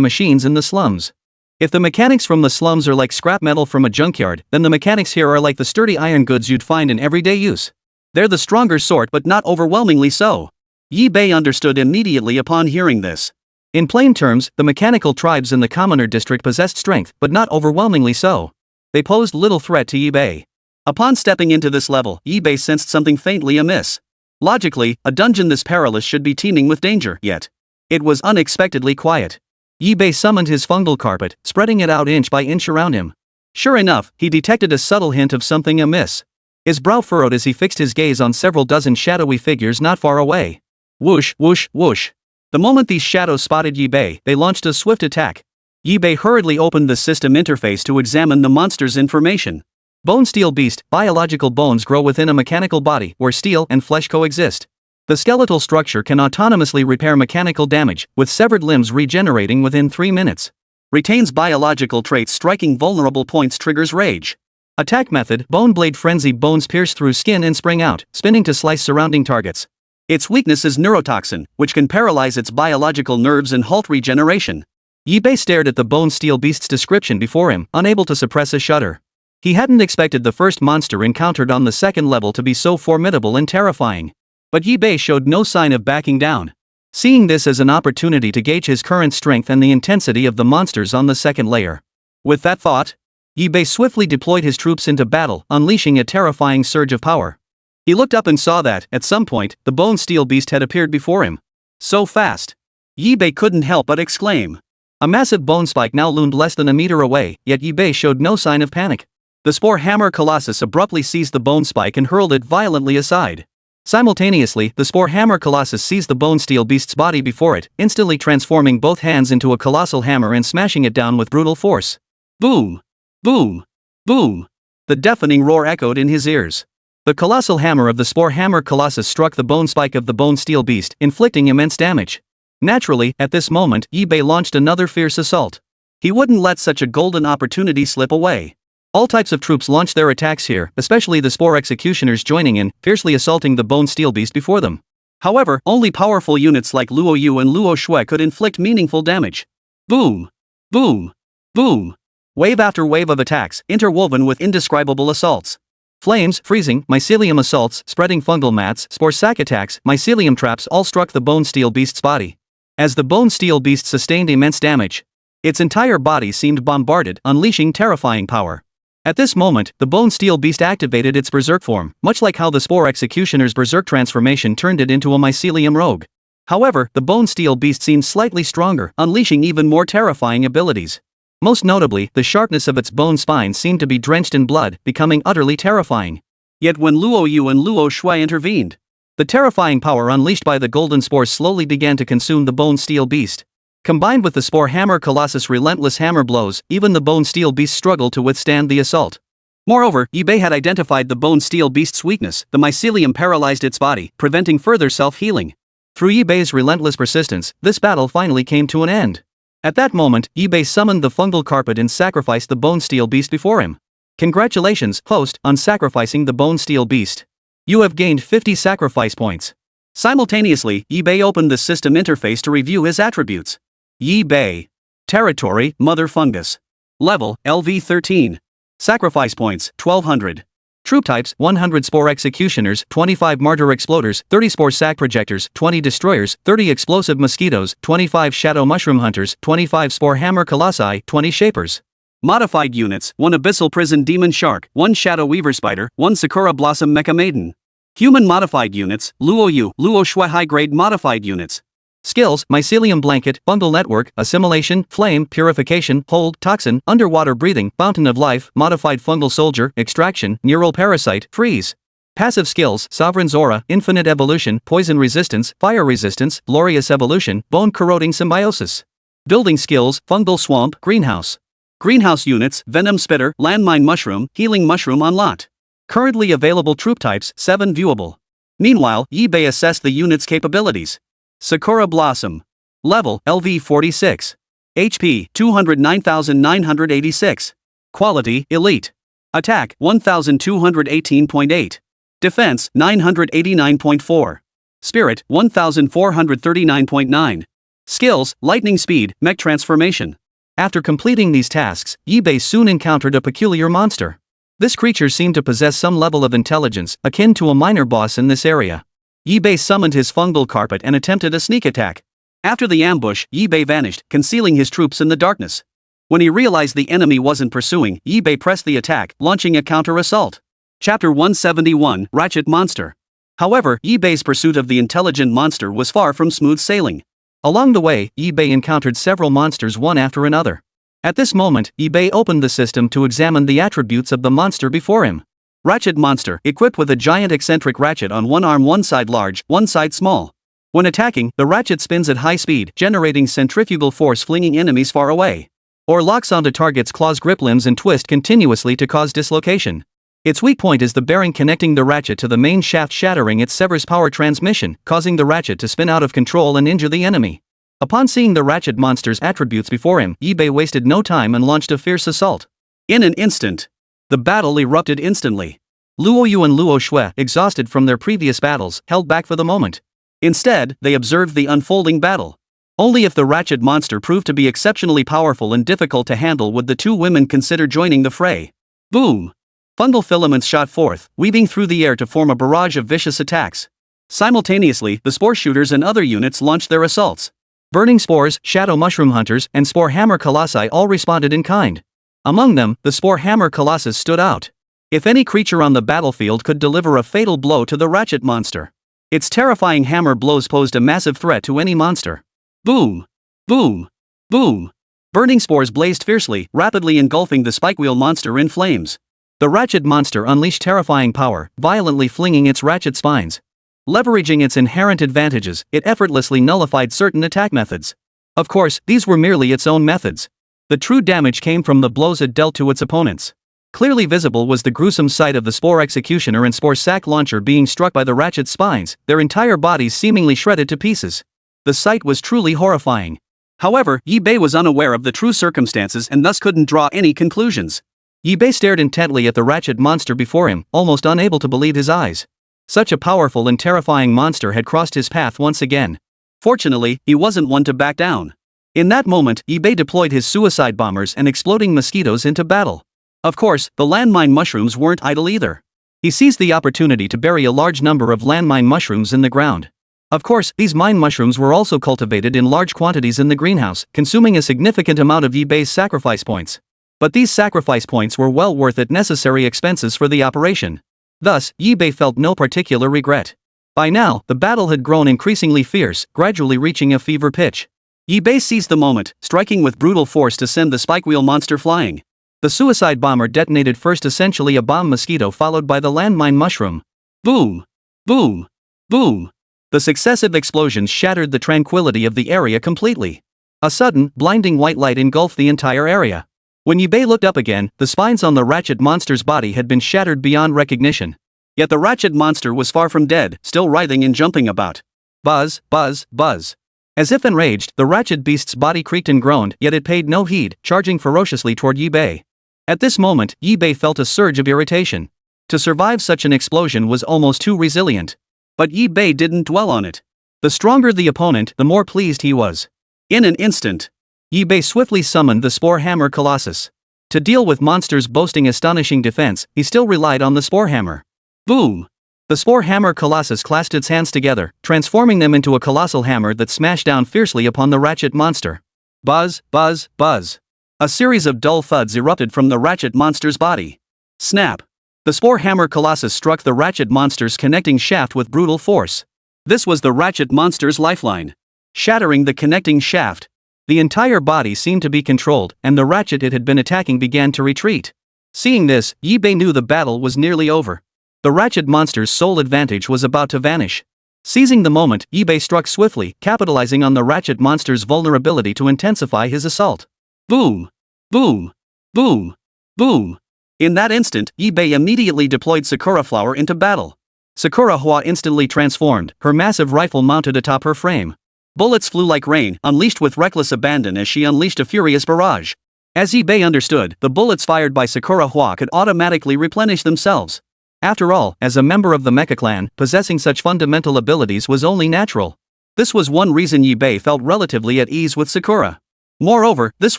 machines in the slums. If the mechanics from the slums are like scrap metal from a junkyard, then the mechanics here are like the sturdy iron goods you'd find in everyday use. They're the stronger sort, but not overwhelmingly so. Yibei understood immediately upon hearing this. In plain terms, the mechanical tribes in the commoner district possessed strength, but not overwhelmingly so. They posed little threat to Yibei. Upon stepping into this level, Yibei sensed something faintly amiss. Logically, a dungeon this perilous should be teeming with danger, yet it was unexpectedly quiet. Yibei summoned his fungal carpet, spreading it out inch by inch around him. Sure enough, he detected a subtle hint of something amiss. His brow furrowed as he fixed his gaze on several dozen shadowy figures not far away. Whoosh, whoosh, whoosh. The moment these shadows spotted Yibei, they launched a swift attack. Yibei hurriedly opened the system interface to examine the monster's information. Bone Steel Beast, biological bones grow within a mechanical body where steel and flesh coexist. The skeletal structure can autonomously repair mechanical damage, with severed limbs regenerating within 3 minutes. Retains biological traits, striking vulnerable points triggers rage. Attack method: Bone Blade Frenzy. Bones pierce through skin and spring out, spinning to slice surrounding targets. Its weakness is neurotoxin, which can paralyze its biological nerves and halt regeneration. Yibei stared at the Bone Steel Beast's description before him, unable to suppress a shudder. He hadn't expected the first monster encountered on the second level to be so formidable and terrifying. But Yibei showed no sign of backing down. Seeing this as an opportunity to gauge his current strength and the intensity of the monsters on the second layer. With that thought, Yibei swiftly deployed his troops into battle, unleashing a terrifying surge of power. He looked up and saw that, at some point, the Bone Steel Beast had appeared before him. So fast! Yibei couldn't help but exclaim. A massive bone spike now loomed less than a meter away, yet Yibei showed no sign of panic. The Spore Hammer Colossus abruptly seized the bone spike and hurled it violently aside. Simultaneously, the Spore Hammer Colossus seized the Bone Steel Beast's body before it, instantly transforming both hands into a colossal hammer and smashing it down with brutal force. Boom! Boom! Boom! The deafening roar echoed in his ears. The colossal hammer of the Spore Hammer Colossus struck the bone spike of the bone steel beast, inflicting immense damage. Naturally, at this moment, eBay launched another fierce assault. He wouldn't let such a golden opportunity slip away. All types of troops launched their attacks here, especially the Spore Executioners joining in, fiercely assaulting the bone steel beast before them. However, only powerful units like Luo Yu and Luo Shui could inflict meaningful damage. Boom! Boom! Boom! Wave after wave of attacks, interwoven with indescribable assaults. Flames, freezing, mycelium assaults, spreading fungal mats, spore sac attacks, mycelium traps all struck the bone steel beast's body. As the bone steel beast sustained immense damage, its entire body seemed bombarded, unleashing terrifying power. At this moment, the bone steel beast activated its berserk form, much like how the Spore Executioner's berserk transformation turned it into a mycelium rogue. However, the bone steel beast seemed slightly stronger, unleashing even more terrifying abilities. Most notably, the sharpness of its bone spine seemed to be drenched in blood, becoming utterly terrifying. Yet when Luo Yu and Luo Shui intervened, the terrifying power unleashed by the golden spores slowly began to consume the bone steel beast. Combined with the Spore Hammer Colossus' relentless hammer blows, even the bone steel beast struggled to withstand the assault. Moreover, eBay had identified the bone steel beast's weakness. The mycelium paralyzed its body, preventing further self-healing. Through eBay's relentless persistence, this battle finally came to an end. At that moment, eBay summoned the fungal carpet and sacrificed the bone steel beast before him. Congratulations, host, on sacrificing the bone steel beast. You have gained 50 sacrifice points. Simultaneously, eBay opened the system interface to review his attributes. eBay. Territory, Mother Fungus. Level, LV13. Sacrifice points, 1200. Troop types, 100 Spore Executioners, 25 Martyr Exploders, 30 Spore Sac Projectors, 20 Destroyers, 30 Explosive Mosquitoes, 25 Shadow Mushroom Hunters, 25 Spore Hammer Colossi, 20 Shapers. Modified units, 1 Abyssal Prison Demon Shark, 1 Shadow Weaver Spider, 1 Sakura Blossom Mecha Maiden. Human modified units, Luo Yu, Luo Shui high-grade modified units. Skills, Mycelium Blanket, Fungal Network, Assimilation, Flame, Purification, Hold, Toxin, Underwater Breathing, Fountain of Life, Modified Fungal Soldier, Extraction, Neural Parasite, Freeze. Passive skills, Sovereign's Aura, Infinite Evolution, Poison Resistance, Fire Resistance, Glorious Evolution, Bone Corroding Symbiosis. Building skills, Fungal Swamp, Greenhouse. Greenhouse units, Venom Spitter, Landmine Mushroom, Healing Mushroom unlocked. Currently available troop types, 7 viewable. Meanwhile, eBay assessed the unit's capabilities. Sakura Blossom. Level, LV46. HP, 209,986. Quality, Elite. Attack, 1,218.8. Defense, 989.4. Spirit, 1,439.9. Skills, Lightning Speed, Mech Transformation. After completing these tasks, eBay soon encountered a peculiar monster. This creature seemed to possess some level of intelligence, akin to a minor boss in this area. eBay summoned his fungal carpet and attempted a sneak attack. After the ambush, eBay vanished, concealing his troops in the darkness. When he realized the enemy wasn't pursuing, eBay pressed the attack, launching a counter-assault. Chapter 171, Ratchet Monster. However, eBay's pursuit of the intelligent monster was far from smooth sailing. Along the way, eBay encountered several monsters one after another. At this moment, eBay opened the system to examine the attributes of the monster before him. Ratchet Monster, equipped with a giant eccentric ratchet on one arm, one side large, one side small. When attacking, the ratchet spins at high speed, generating centrifugal force flinging enemies far away. Or locks onto targets' claws, grip limbs and twist continuously to cause dislocation. Its weak point is the bearing connecting the ratchet to the main shaft, shattering its severs power transmission, causing the ratchet to spin out of control and injure the enemy. Upon seeing the Ratchet Monster's attributes before him, eBay wasted no time and launched a fierce assault. In an instant, the battle erupted instantly. Luo Yu and Luo Shui, exhausted from their previous battles, held back for the moment. Instead, they observed the unfolding battle. Only if the Ratchet Monster proved to be exceptionally powerful and difficult to handle would the two women consider joining the fray. Boom! Fungal filaments shot forth, weaving through the air to form a barrage of vicious attacks. Simultaneously, the Spore Shooters and other units launched their assaults. Burning Spores, Shadow Mushroom Hunters, and Spore Hammer Colossi all responded in kind. Among them, the Spore Hammer Colossus stood out. If any creature on the battlefield could deliver a fatal blow to the Ratchet Monster, its terrifying hammer blows posed a massive threat to any monster. Boom! Boom! Boom! Burning spores blazed fiercely, rapidly engulfing the spikewheel monster in flames. The Ratchet Monster unleashed terrifying power, violently flinging its ratchet spines. Leveraging its inherent advantages, it effortlessly nullified certain attack methods. Of course, these were merely its own methods. The true damage came from the blows it dealt to its opponents. Clearly visible was the gruesome sight of the Spore Executioner and Spore Sac launcher being struck by the ratchet's spines, their entire bodies seemingly shredded to pieces. The sight was truly horrifying. However, Yi-Bei was unaware of the true circumstances and thus couldn't draw any conclusions. Yi-Bei stared intently at the ratchet monster before him, almost unable to believe his eyes. Such a powerful and terrifying monster had crossed his path once again. Fortunately, he wasn't one to back down. In that moment, Yi-Bei deployed his suicide bombers and exploding mosquitoes into battle. Of course, the landmine mushrooms weren't idle either. He seized the opportunity to bury a large number of landmine mushrooms in the ground. Of course, these mine mushrooms were also cultivated in large quantities in the greenhouse, consuming a significant amount of Yi-Bei's sacrifice points. But these sacrifice points were well worth it necessary expenses for the operation. Thus, Yi-Bei felt no particular regret. By now, the battle had grown increasingly fierce, gradually reaching a fever pitch. Yi-Bei seized the moment, striking with brutal force to send the spikewheel monster flying. The suicide bomber detonated first, essentially a bomb mosquito, followed by the landmine mushroom. Boom! Boom! Boom! The successive explosions shattered the tranquility of the area completely. A sudden, blinding white light engulfed the entire area. When Yi-Bei looked up again, the spines on the ratchet monster's body had been shattered beyond recognition. Yet the ratchet monster was far from dead, still writhing and jumping about. Buzz, buzz, buzz. As if enraged, the ratchet beast's body creaked and groaned, yet it paid no heed, charging ferociously toward Yi-Bei. At this moment, Yi-Bei felt a surge of irritation. To survive such an explosion was almost too resilient. But Yi-Bei didn't dwell on it. The stronger the opponent, the more pleased he was. In an instant, Yi-Bei swiftly summoned the Spore Hammer Colossus. To deal with monsters boasting astonishing defense, he still relied on the Spore Hammer. Boom! The Spore Hammer Colossus clasped its hands together, transforming them into a colossal hammer that smashed down fiercely upon the ratchet monster. Buzz, buzz, buzz. A series of dull thuds erupted from the ratchet monster's body. Snap! The Spore Hammer Colossus struck the ratchet monster's connecting shaft with brutal force. This was the ratchet monster's lifeline. Shattering the connecting shaft, the entire body seemed to be controlled, and the ratchet it had been attacking began to retreat. Seeing this, Yi-Bei knew the battle was nearly over. The ratchet monster's sole advantage was about to vanish. Seizing the moment, Yi-Bei struck swiftly, capitalizing on the ratchet monster's vulnerability to intensify his assault. Boom! Boom! Boom! Boom! In that instant, Yi-Bei immediately deployed Sakura Flower into battle. Sakura Hua instantly transformed, her massive rifle mounted atop her frame. Bullets flew like rain, unleashed with reckless abandon as she unleashed a furious barrage. As Yi-Bei understood, the bullets fired by Sakura Hua could automatically replenish themselves. After all, as a member of the Mecha clan, possessing such fundamental abilities was only natural. This was one reason Yi-Bei felt relatively at ease with Sakura. Moreover, this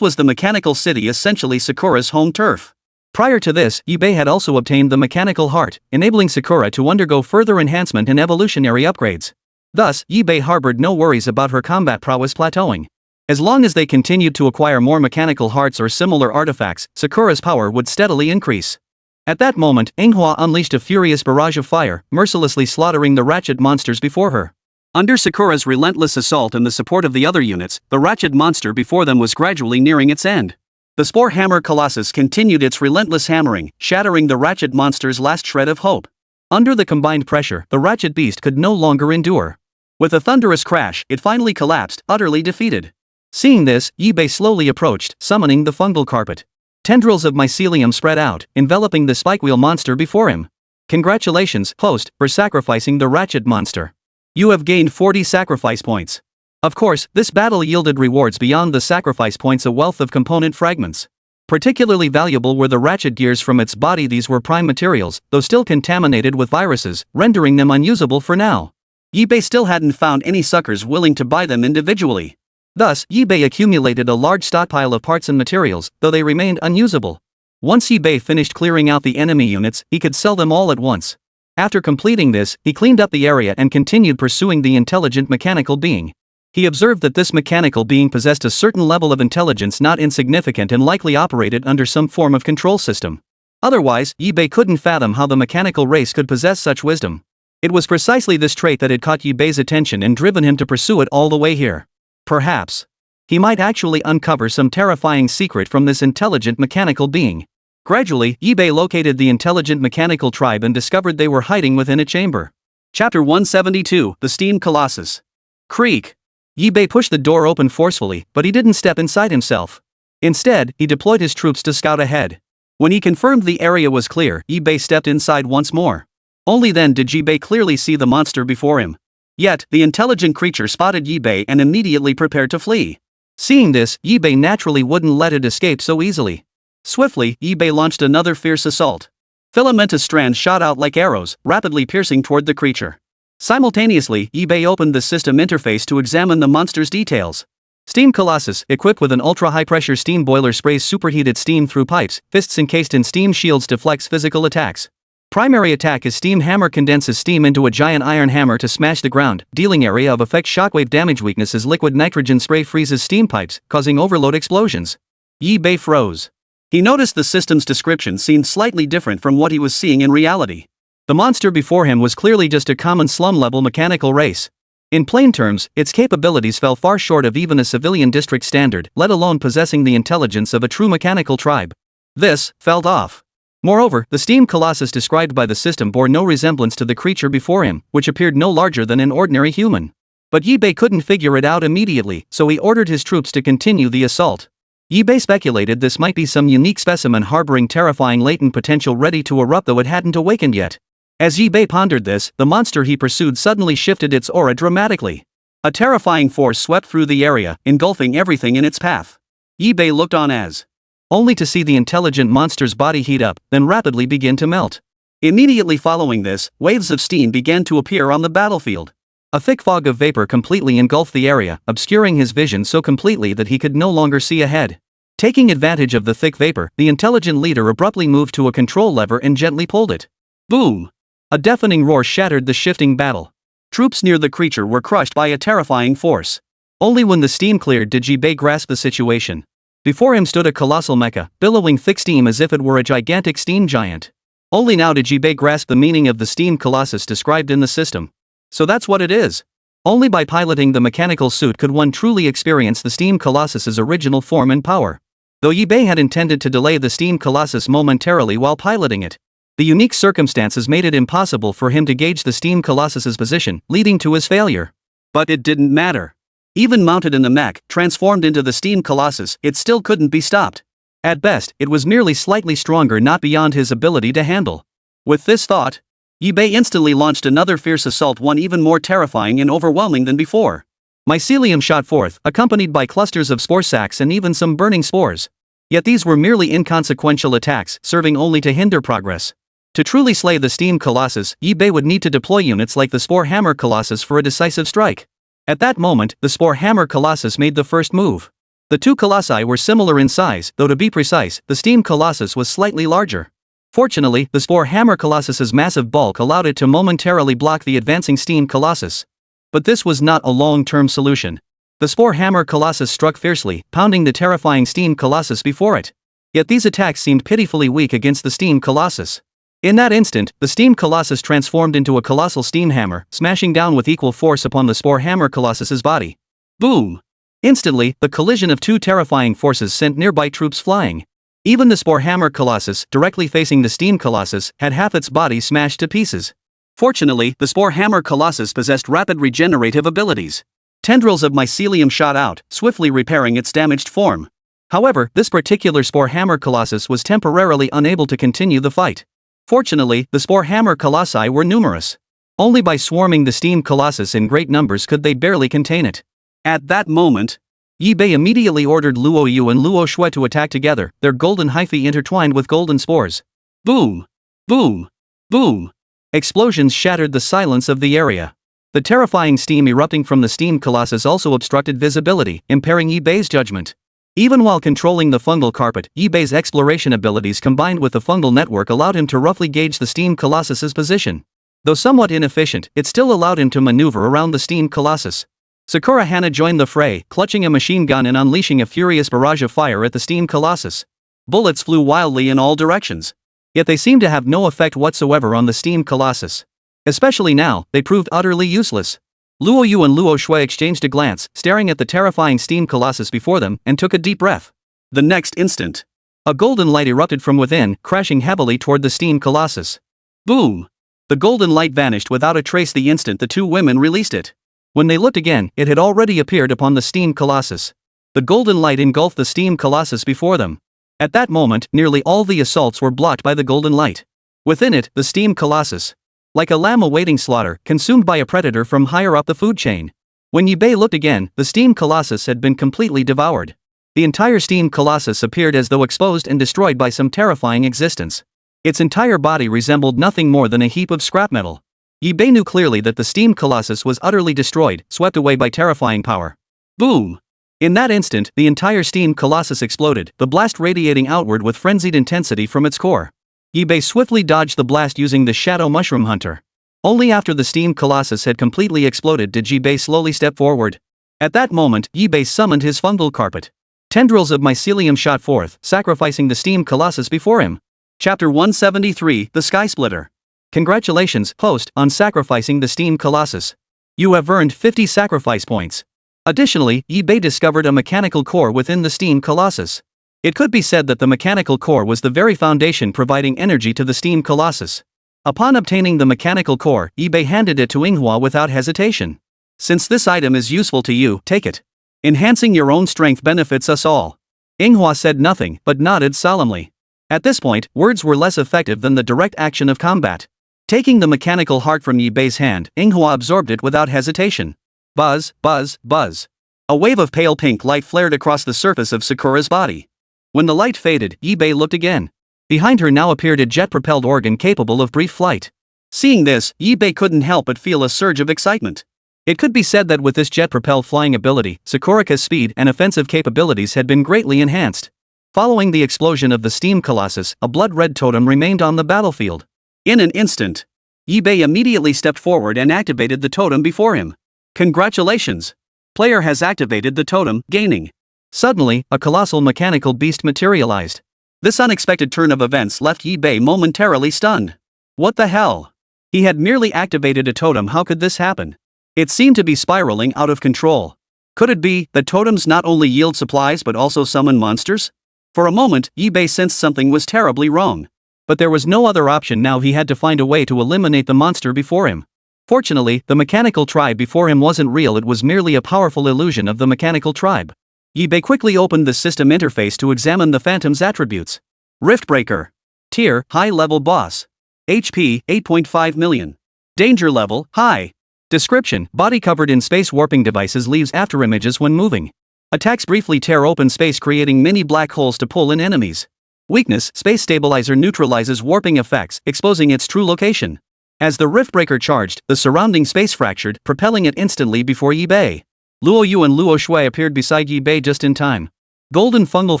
was the mechanical city, essentially Sakura's home turf. Prior to this, Yi-Bei had also obtained the mechanical heart, enabling Sakura to undergo further enhancement and evolutionary upgrades. Thus, Yi-Bei harbored no worries about her combat prowess plateauing. As long as they continued to acquire more mechanical hearts or similar artifacts, Sakura's power would steadily increase. At that moment, Manhwa unleashed a furious barrage of fire, mercilessly slaughtering the ratchet monsters before her. Under Sakura's relentless assault and the support of the other units, the ratchet monster before them was gradually nearing its end. The Spore Hammer Colossus continued its relentless hammering, shattering the ratchet monster's last shred of hope. Under the combined pressure, the ratchet beast could no longer endure. With a thunderous crash, it finally collapsed, utterly defeated. Seeing this, Yi-Bei slowly approached, summoning the fungal carpet. Tendrils of mycelium spread out, enveloping the spikewheel monster before him. Congratulations, host, for sacrificing the ratchet monster. You have gained 40 sacrifice points. Of course, this battle yielded rewards beyond the sacrifice points, a wealth of component fragments. Particularly valuable were the ratchet gears from its body. These were prime materials, though still contaminated with viruses, rendering them unusable for now. Yi-Bei still hadn't found any suckers willing to buy them individually. Thus, Yi-Bei accumulated a large stockpile of parts and materials, though they remained unusable. Once Yi-Bei finished clearing out the enemy units, he could sell them all at once. After completing this, he cleaned up the area and continued pursuing the intelligent mechanical being. He observed that this mechanical being possessed a certain level of intelligence not insignificant and likely operated under some form of control system. Otherwise, Yi-Bei couldn't fathom how the mechanical race could possess such wisdom. It was precisely this trait that had caught Yi-Bei's attention and driven him to pursue it all the way here. Perhaps he might actually uncover some terrifying secret from this intelligent mechanical being. Gradually, Yi-Bei located the intelligent mechanical tribe and discovered they were hiding within a chamber. Chapter 172, The Steam Colossus. Creak. Yi-Bei pushed the door open forcefully, but he didn't step inside himself. Instead, he deployed his troops to scout ahead. When he confirmed the area was clear, Yibei stepped inside once more. Only then did Yibei clearly see the monster before him. Yet, the intelligent creature spotted Yibei and immediately prepared to flee. Seeing this, Yibei naturally wouldn't let it escape so easily. Swiftly, Yibei launched another fierce assault. Filamentous strands shot out like arrows, rapidly piercing toward the creature. Simultaneously, Yibei opened the system interface to examine the monster's details. Steam Colossus, equipped with an ultra-high-pressure steam boiler, sprays superheated steam through pipes. Fists encased in steam shields deflects physical attacks. Primary attack is Steam Hammer, condenses steam into a giant iron hammer to smash the ground. Dealing area of effect shockwave damage. Weakness is liquid nitrogen spray, freezes steam pipes, causing overload explosions. Yibei froze. He noticed the system's description seemed slightly different from what he was seeing in reality. The monster before him was clearly just a common slum-level mechanical race. In plain terms, its capabilities fell far short of even a civilian district standard, let alone possessing the intelligence of a true mechanical tribe. This felt off. Moreover, the steam colossus described by the system bore no resemblance to the creature before him, which appeared no larger than an ordinary human. But Yibei couldn't figure it out immediately, so he ordered his troops to continue the assault. Yibei speculated this might be some unique specimen harboring terrifying latent potential ready to erupt, though it hadn't awakened yet. As Yibei pondered this, the monster he pursued suddenly shifted its aura dramatically. A terrifying force swept through the area, engulfing everything in its path. Yibei looked on as only to see the intelligent monster's body heat up, then rapidly begin to melt. Immediately following this, waves of steam began to appear on the battlefield. A thick fog of vapor completely engulfed the area, obscuring his vision so completely that he could no longer see ahead. Taking advantage of the thick vapor, the intelligent leader abruptly moved to a control lever and gently pulled it. Boom! A deafening roar shattered the shifting battle. Troops near the creature were crushed by a terrifying force. Only when the steam cleared did Yibei grasp the situation. Before him stood a colossal mecha, billowing thick steam as if it were a gigantic steam giant. Only now did Yibei grasp the meaning of the steam colossus described in the system. So that's what it is. Only by piloting the mechanical suit could one truly experience the steam colossus's original form and power. Though Yibei had intended to delay the steam colossus momentarily while piloting it, the unique circumstances made it impossible for him to gauge the steam colossus's position, leading to his failure. But it didn't matter. Even mounted in the mech, transformed into the steam colossus, it still couldn't be stopped. At best, it was merely slightly stronger, not beyond his ability to handle. With this thought, Yibei instantly launched another fierce assault, one even more terrifying and overwhelming than before. Mycelium shot forth, accompanied by clusters of spore sacs and even some burning spores. Yet these were merely inconsequential attacks, serving only to hinder progress. To truly slay the steam colossus, Yibei would need to deploy units like the Spore Hammer Colossus for a decisive strike. At that moment, the Spore Hammer Colossus made the first move. The two colossi were similar in size, though to be precise, the steam colossus was slightly larger. Fortunately, the Spore Hammer Colossus's massive bulk allowed it to momentarily block the advancing steam colossus. But this was not a long-term solution. The Spore Hammer Colossus struck fiercely, pounding the terrifying steam colossus before it. Yet these attacks seemed pitifully weak against the steam colossus. In that instant, the steam colossus transformed into a colossal steam hammer, smashing down with equal force upon the Spore Hammer Colossus's body. Boom! Instantly, the collision of two terrifying forces sent nearby troops flying. Even the Spore Hammer Colossus, directly facing the steam colossus, had half its body smashed to pieces. Fortunately, the Spore Hammer Colossus possessed rapid regenerative abilities. Tendrils of mycelium shot out, swiftly repairing its damaged form. However, this particular Spore Hammer Colossus was temporarily unable to continue the fight. Fortunately, the Spore Hammer Colossi were numerous. Only by swarming the steam colossus in great numbers could they barely contain it. At that moment, Yibei immediately ordered Luo Yu and Luo Shui to attack together, their golden hyphae intertwined with golden spores. Boom! Boom! Boom! Explosions shattered the silence of the area. The terrifying steam erupting from the steam colossus also obstructed visibility, impairing Yibei's judgment. Even while controlling the fungal carpet, Yibei's exploration abilities combined with the fungal network allowed him to roughly gauge the steam colossus's position. Though somewhat inefficient, it still allowed him to maneuver around the steam colossus. Sakura Hana joined the fray, clutching a machine gun and unleashing a furious barrage of fire at the steam colossus. Bullets flew wildly in all directions. Yet they seemed to have no effect whatsoever on the steam colossus. Especially now, they proved utterly useless. Luo Yu and Luo Shui exchanged a glance, staring at the terrifying steam colossus before them, and took a deep breath. The next instant, a golden light erupted from within, crashing heavily toward the steam colossus. Boom! The golden light vanished without a trace the instant the two women released it. When they looked again, it had already appeared upon the steam colossus. The golden light engulfed the steam colossus before them. At that moment, nearly all the assaults were blocked by the golden light. Within it, the steam colossus. Like a lamb awaiting slaughter, consumed by a predator from higher up the food chain. When Yibei looked again, the steam colossus had been completely devoured. The entire steam colossus appeared as though exposed and destroyed by some terrifying existence. Its entire body resembled nothing more than a heap of scrap metal. Yibei knew clearly that the steam colossus was utterly destroyed, swept away by terrifying power. Boom! In that instant, the entire steam colossus exploded, the blast radiating outward with frenzied intensity from its core. Yibei swiftly dodged the blast using the Shadow Mushroom Hunter. Only after the steam colossus had completely exploded did Yibei slowly step forward. At that moment, Yibei summoned his fungal carpet. Tendrils of mycelium shot forth, sacrificing the steam colossus before him. Chapter 173, The Sky Splitter. Congratulations, host, on sacrificing the steam colossus. You have earned 50 sacrifice points. Additionally, Yibei discovered a mechanical core within the steam colossus. It could be said that the mechanical core was the very foundation providing energy to the steam colossus. Upon obtaining the mechanical core, Yibei handed it to Manhwa without hesitation. Since this item is useful to you, take it. Enhancing your own strength benefits us all. Manhwa said nothing, but nodded solemnly. At this point, words were less effective than the direct action of combat. Taking the mechanical heart from Yibei's hand, Manhwa absorbed it without hesitation. Buzz, buzz, buzz. A wave of pale pink light flared across the surface of Sakura's body. When the light faded, Yibei looked again. Behind her now appeared a jet-propelled organ capable of brief flight. Seeing this, Yibei couldn't help but feel a surge of excitement. It could be said that with this jet-propelled flying ability, Sakura's speed and offensive capabilities had been greatly enhanced. Following the explosion of the steam colossus, a blood-red totem remained on the battlefield. In an instant, Yibei immediately stepped forward and activated the totem before him. Congratulations! Player has activated the totem, gaining. Suddenly, a colossal mechanical beast materialized. This unexpected turn of events left Yibei momentarily stunned. What the hell? He had merely activated a totem. How could this happen? It seemed to be spiraling out of control. Could it be that totems not only yield supplies but also summon monsters? For a moment, Yibei sensed something was terribly wrong. But there was no other option now. He had to find a way to eliminate the monster before him. Fortunately, the mechanical tribe before him wasn't real. It was merely a powerful illusion of the mechanical tribe. Yibei quickly opened the system interface to examine the phantom's attributes. Riftbreaker. Tier, high level boss. HP, 8.5 million. Danger level, high. Description, body covered in space warping devices, leaves afterimages when moving. Attacks briefly tear open space, creating mini black holes to pull in enemies. Weakness, space stabilizer neutralizes warping effects, exposing its true location. As the Riftbreaker charged, the surrounding space fractured, propelling it instantly before Yibei. Luo Yu and Luo Shui appeared beside Yibei just in time. Golden fungal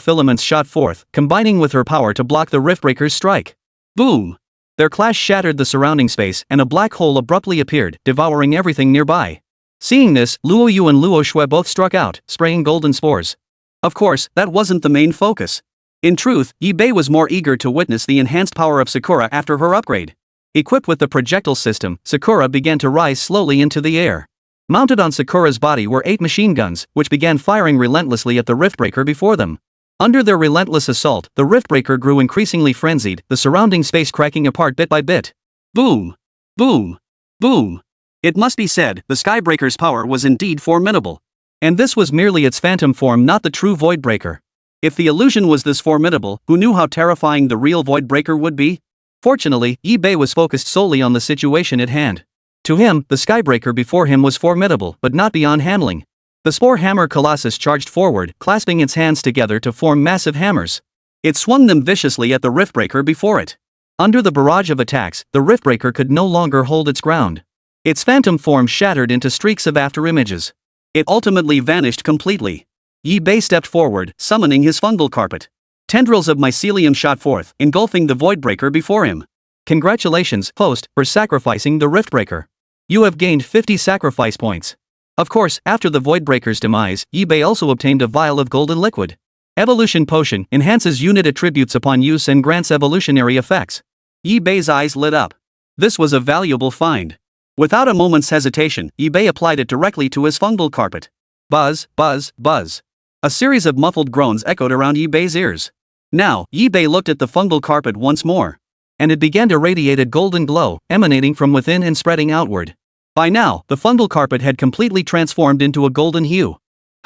filaments shot forth, combining with her power to block the Riftbreaker's strike. Boom! Their clash shattered the surrounding space, and a black hole abruptly appeared, devouring everything nearby. Seeing this, Luo Yu and Luo Shui both struck out, spraying golden spores. Of course, that wasn't the main focus. In truth, Yibei was more eager to witness the enhanced power of Sakura after her upgrade. Equipped with the projectile system, Sakura began to rise slowly into the air. Mounted on Sakura's body were 8 machine guns, which began firing relentlessly at the Riftbreaker before them. Under their relentless assault, the Riftbreaker grew increasingly frenzied, the surrounding space cracking apart bit by bit. Boom! Boom! Boom! It must be said, the Skybreaker's power was indeed formidable. And this was merely its phantom form, not the true Voidbreaker. If the illusion was this formidable, who knew how terrifying the real Voidbreaker would be? Fortunately, Yibei was focused solely on the situation at hand. To him, the Skybreaker before him was formidable, but not beyond handling. The Spore Hammer Colossus charged forward, clasping its hands together to form massive hammers. It swung them viciously at the Riftbreaker before it. Under the barrage of attacks, the Riftbreaker could no longer hold its ground. Its phantom form shattered into streaks of afterimages. It ultimately vanished completely. Yibei stepped forward, summoning his fungal carpet. Tendrils of mycelium shot forth, engulfing the Voidbreaker before him. Congratulations, host, for sacrificing the Riftbreaker. You have gained 50 sacrifice points. Of course, after the Voidbreaker's demise, Yibei also obtained a vial of golden liquid. Evolution Potion enhances unit attributes upon use and grants evolutionary effects. Yibei's eyes lit up. This was a valuable find. Without a moment's hesitation, Yibei applied it directly to his fungal carpet. Buzz, buzz, buzz. A series of muffled groans echoed around Yibei's ears. Now, Yibei looked at the fungal carpet once more. And it began to radiate a golden glow, emanating from within and spreading outward. By now, the fungal carpet had completely transformed into a golden hue.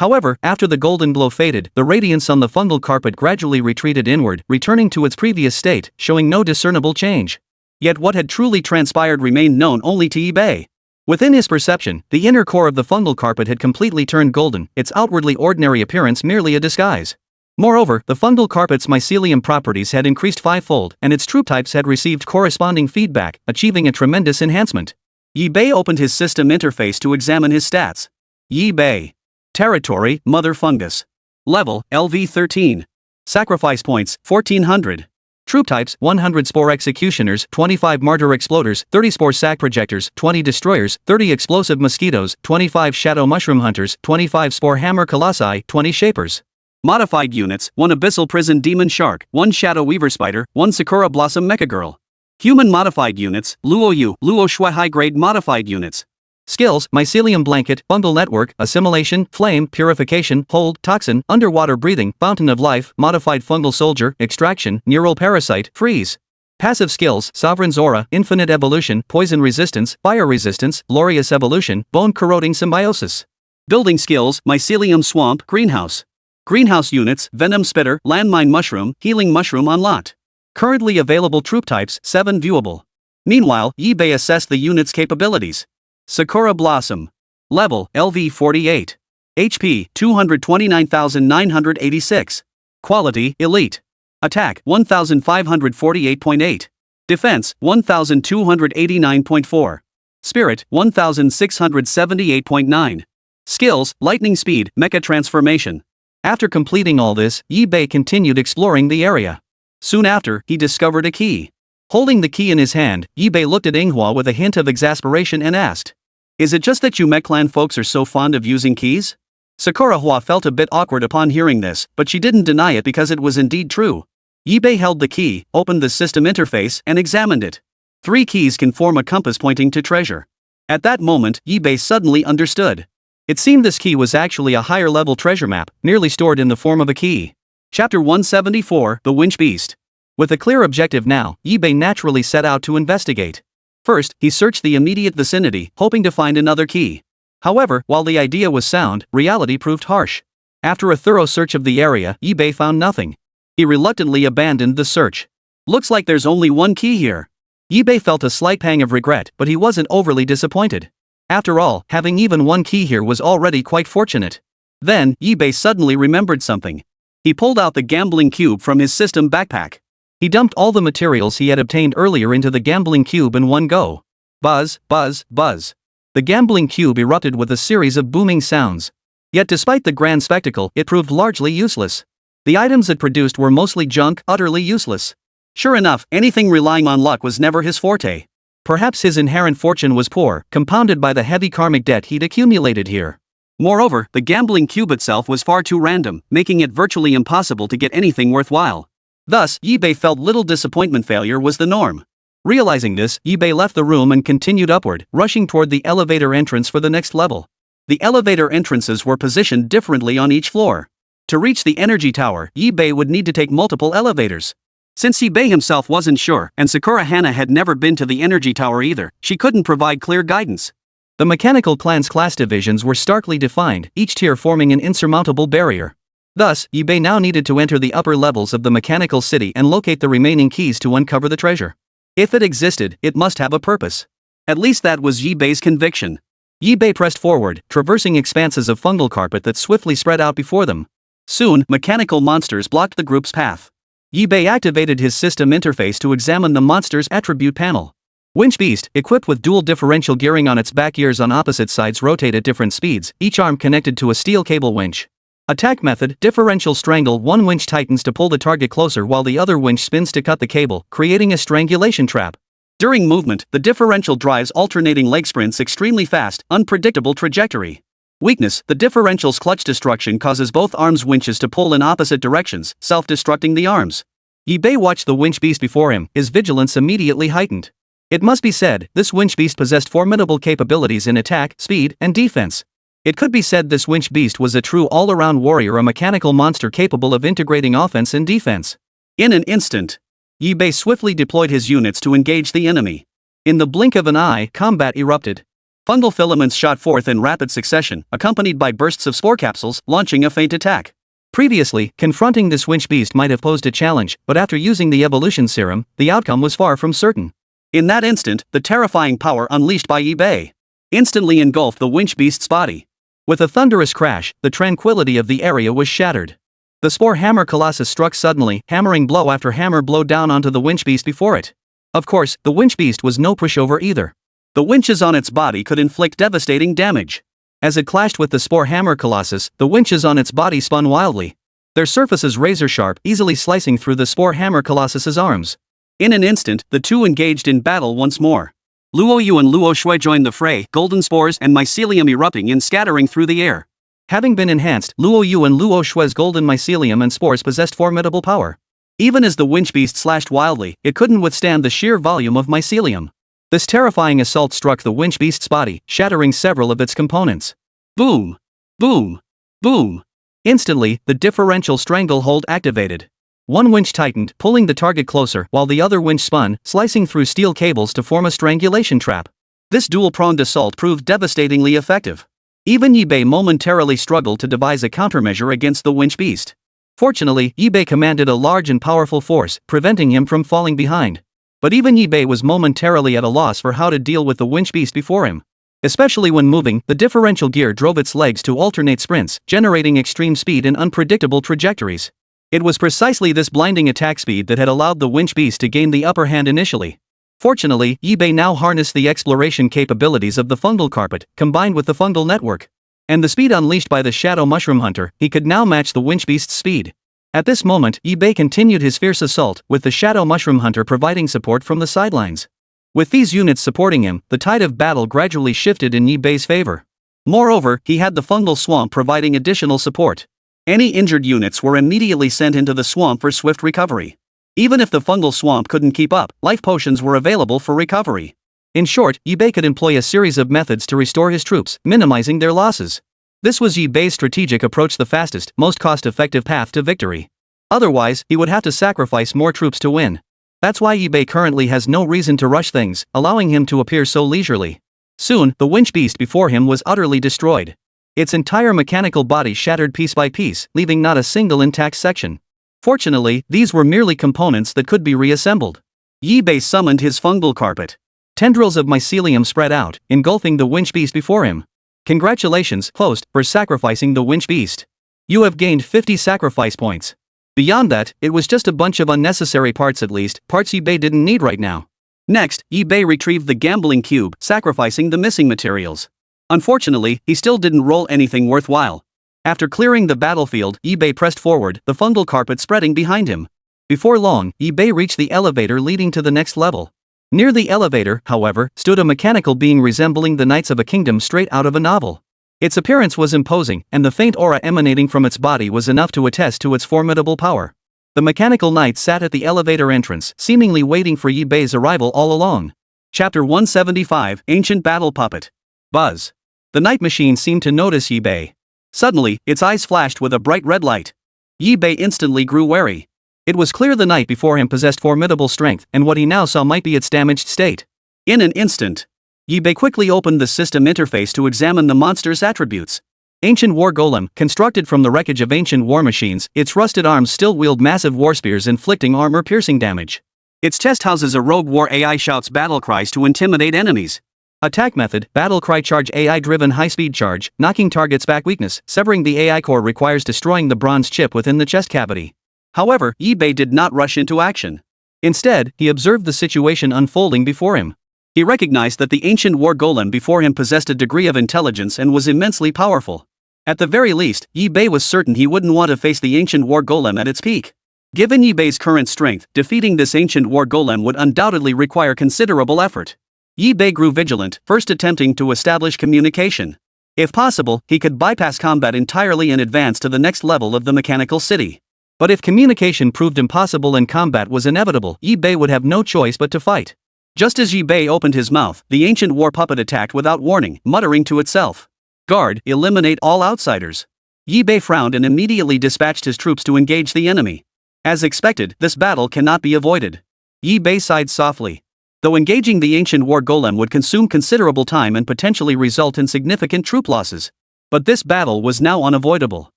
However, after the golden glow faded, the radiance on the fungal carpet gradually retreated inward, returning to its previous state, showing no discernible change. Yet what had truly transpired remained known only to eBay. Within his perception, the inner core of the fungal carpet had completely turned golden, its outwardly ordinary appearance merely a disguise. Moreover, the fungal carpet's mycelium properties had increased fivefold, and its troop types had received corresponding feedback, achieving a tremendous enhancement. eBay opened his system interface to examine his stats. eBay. Territory, Mother Fungus. Level, LV 13. Sacrifice points, 1400. Troop types, 100 Spore Executioners, 25 Martyr Exploders, 30 Spore Sac Projectors, 20 Destroyers, 30 Explosive Mosquitoes, 25 Shadow Mushroom Hunters, 25 Spore Hammer Colossi, 20 Shapers. Modified units, 1 Abyssal Prison Demon Shark, 1 Shadow Weaver Spider, 1 Sakura Blossom Mecha Girl. Human modified units, Luo Yu, Luo Shui High Grade modified units. Skills, Mycelium Blanket, Fungal Network, Assimilation, Flame, Purification, Hold, Toxin, Underwater Breathing, Fountain of Life, Modified Fungal Soldier, Extraction, Neural Parasite, Freeze. Passive skills, Sovereign's Aura, Infinite Evolution, Poison Resistance, Fire Resistance, Glorious Evolution, Bone Corroding Symbiosis. Building skills, Mycelium Swamp, Greenhouse. Greenhouse units, Venom Spitter, Landmine Mushroom, Healing Mushroom unlocked. Currently available troop types, 7 viewable. Meanwhile, eBay assessed the unit's capabilities. Sakura Blossom. Level, LV 48. HP, 229,986. Quality, Elite. Attack, 1,548.8. Defense, 1,289.4. Spirit, 1,678.9. Skills, Lightning Speed, Mecha Transformation. After completing all this, eBay continued exploring the area. Soon after, he discovered a key. Holding the key in his hand, eBay looked at Manhwa with a hint of exasperation and asked, "Is it just that you Mech-clan folks are so fond of using keys?" Sakura Hua felt a bit awkward upon hearing this, but she didn't deny it because it was indeed true. eBay held the key, opened the system interface, and examined it. 3 keys can form a compass pointing to treasure. At that moment, eBay suddenly understood. It seemed this key was actually a higher-level treasure map, merely stored in the form of a key. Chapter 174, The Winch Beast. With a clear objective now, eBay naturally set out to investigate. First, he searched the immediate vicinity, hoping to find another key. However, while the idea was sound, reality proved harsh. After a thorough search of the area, eBay found nothing. He reluctantly abandoned the search. Looks like there's only one key here. eBay felt a slight pang of regret, but he wasn't overly disappointed. After all, having even one key here was already quite fortunate. Then, eBay suddenly remembered something. He pulled out the gambling cube from his system backpack. He dumped all the materials he had obtained earlier into the gambling cube in one go. Buzz, buzz, buzz. The gambling cube erupted with a series of booming sounds. Yet despite the grand spectacle, it proved largely useless. The items it produced were mostly junk, utterly useless. Sure enough, anything relying on luck was never his forte. Perhaps his inherent fortune was poor, compounded by the heavy karmic debt he'd accumulated here. Moreover, the gambling cube itself was far too random, making it virtually impossible to get anything worthwhile. Thus, eBay felt little disappointment. Failure was the norm. Realizing this, eBay left the room and continued upward, rushing toward the elevator entrance for the next level. The elevator entrances were positioned differently on each floor. To reach the energy tower, eBay would need to take multiple elevators. Since eBay himself wasn't sure, and Sakura Hana had never been to the energy tower either, she couldn't provide clear guidance. The mechanical clan's class divisions were starkly defined, each tier forming an insurmountable barrier. Thus, eBay now needed to enter the upper levels of the mechanical city and locate the remaining keys to uncover the treasure. If it existed, it must have a purpose. At least that was eBay's conviction. eBay pressed forward, traversing expanses of fungal carpet that swiftly spread out before them. Soon, mechanical monsters blocked the group's path. eBay activated his system interface to examine the monster's attribute panel. Winch Beast, equipped with dual differential gearing on its back ears on opposite sides rotate at different speeds, each arm connected to a steel cable winch. Attack method, differential strangle. One winch tightens to pull the target closer while the other winch spins to cut the cable, creating a strangulation trap. During movement, the differential drives alternating leg sprints extremely fast, unpredictable trajectory. Weakness, the differential's clutch destruction causes both arms' winches to pull in opposite directions, self-destructing the arms. eBay watched the winch beast before him, his vigilance immediately heightened. It must be said, this winch beast possessed formidable capabilities in attack, speed, and defense. It could be said this winch beast was a true all-around warrior, a mechanical monster capable of integrating offense and defense. In an instant, eBay swiftly deployed his units to engage the enemy. In the blink of an eye, combat erupted. Fungal filaments shot forth in rapid succession, accompanied by bursts of spore capsules, launching a feint attack. Previously, confronting this winch beast might have posed a challenge, but after using the evolution serum, the outcome was far from certain. In that instant, the terrifying power unleashed by eBay instantly engulfed the winch beast's body. With a thunderous crash, the tranquility of the area was shattered. The spore hammer colossus struck suddenly, hammering blow after hammer blow down onto the winch beast before it. Of course, the winch beast was no pushover either. The winches on its body could inflict devastating damage. As it clashed with the spore hammer colossus, the winches on its body spun wildly. Their surfaces razor-sharp, easily slicing through the spore hammer colossus's arms. In an instant, the two engaged in battle once more. Luo Yu and Luo Shui joined the fray, golden spores and mycelium erupting and scattering through the air. Having been enhanced, Luo Yu and Luo Shui's golden mycelium and spores possessed formidable power. Even as the winch beast slashed wildly, it couldn't withstand the sheer volume of mycelium. This terrifying assault struck the winch beast's body, shattering several of its components. Boom! Boom! Boom! Instantly, the differential stranglehold activated. One winch tightened, pulling the target closer, while the other winch spun, slicing through steel cables to form a strangulation trap. This dual-pronged assault proved devastatingly effective. Even eBay momentarily struggled to devise a countermeasure against the winch beast. Fortunately, eBay commanded a large and powerful force, preventing him from falling behind. But even eBay was momentarily at a loss for how to deal with the winch beast before him. Especially when moving, the differential gear drove its legs to alternate sprints, generating extreme speed and unpredictable trajectories. It was precisely this blinding attack speed that had allowed the winch beast to gain the upper hand initially. Fortunately, eBay now harnessed the exploration capabilities of the fungal carpet, combined with the fungal network. And the speed unleashed by the shadow mushroom hunter, he could now match the winch beast's speed. At this moment, eBay continued his fierce assault, with the shadow mushroom hunter providing support from the sidelines. With these units supporting him, the tide of battle gradually shifted in eBay's favor. Moreover, he had the fungal swamp providing additional support. Any injured units were immediately sent into the swamp for swift recovery. Even if the fungal swamp couldn't keep up, life potions were available for recovery. In short, eBay could employ a series of methods to restore his troops, minimizing their losses. This was eBay's strategic approach, the fastest, most cost-effective path to victory. Otherwise, he would have to sacrifice more troops to win. That's why eBay currently has no reason to rush things, allowing him to appear so leisurely. Soon, the winch beast before him was utterly destroyed. Its entire mechanical body shattered piece by piece, leaving not a single intact section. Fortunately, these were merely components that could be reassembled. eBay summoned his fungal carpet. Tendrils of mycelium spread out, engulfing the winch beast before him. Congratulations, host, for sacrificing the winch beast. You have gained 50 sacrifice points. Beyond that, it was just a bunch of unnecessary parts, at least, parts eBay didn't need right now. Next, eBay retrieved the gambling cube, sacrificing the missing materials. Unfortunately, he still didn't roll anything worthwhile. After clearing the battlefield, eBay pressed forward, the fungal carpet spreading behind him. Before long, eBay reached the elevator leading to the next level. Near the elevator, however, stood a mechanical being resembling the knights of a kingdom straight out of a novel. Its appearance was imposing, and the faint aura emanating from its body was enough to attest to its formidable power. The mechanical knight sat at the elevator entrance, seemingly waiting for eBay's arrival all along. Chapter 175, Ancient Battle Puppet. Buzz. The night machine seemed to notice eBay. Suddenly, its eyes flashed with a bright red light. eBay instantly grew wary. It was clear the knight before him possessed formidable strength, and what he now saw might be its damaged state. In an instant, eBay quickly opened the system interface to examine the monster's attributes. Ancient War Golem, constructed from the wreckage of ancient war machines, its rusted arms still wield massive war spears inflicting armor-piercing damage. Its chest houses a rogue war AI shouts battle cries to intimidate enemies. Attack method, battle cry charge AI-driven high-speed charge, knocking targets back. Weakness, severing the AI core requires destroying the bronze chip within the chest cavity. However, eBay did not rush into action. Instead, he observed the situation unfolding before him. He recognized that the ancient war golem before him possessed a degree of intelligence and was immensely powerful. At the very least, eBay was certain he wouldn't want to face the ancient war golem at its peak. Given eBay's current strength, defeating this ancient war golem would undoubtedly require considerable effort. eBay grew vigilant, first attempting to establish communication. If possible, he could bypass combat entirely and advance to the next level of the mechanical city. But if communication proved impossible and combat was inevitable, eBay would have no choice but to fight. Just as eBay opened his mouth, the ancient war puppet attacked without warning, muttering to itself. Guard, eliminate all outsiders. eBay frowned and immediately dispatched his troops to engage the enemy. As expected, this battle cannot be avoided. eBay sighed softly. Though engaging the ancient war golem would consume considerable time and potentially result in significant troop losses. But this battle was now unavoidable.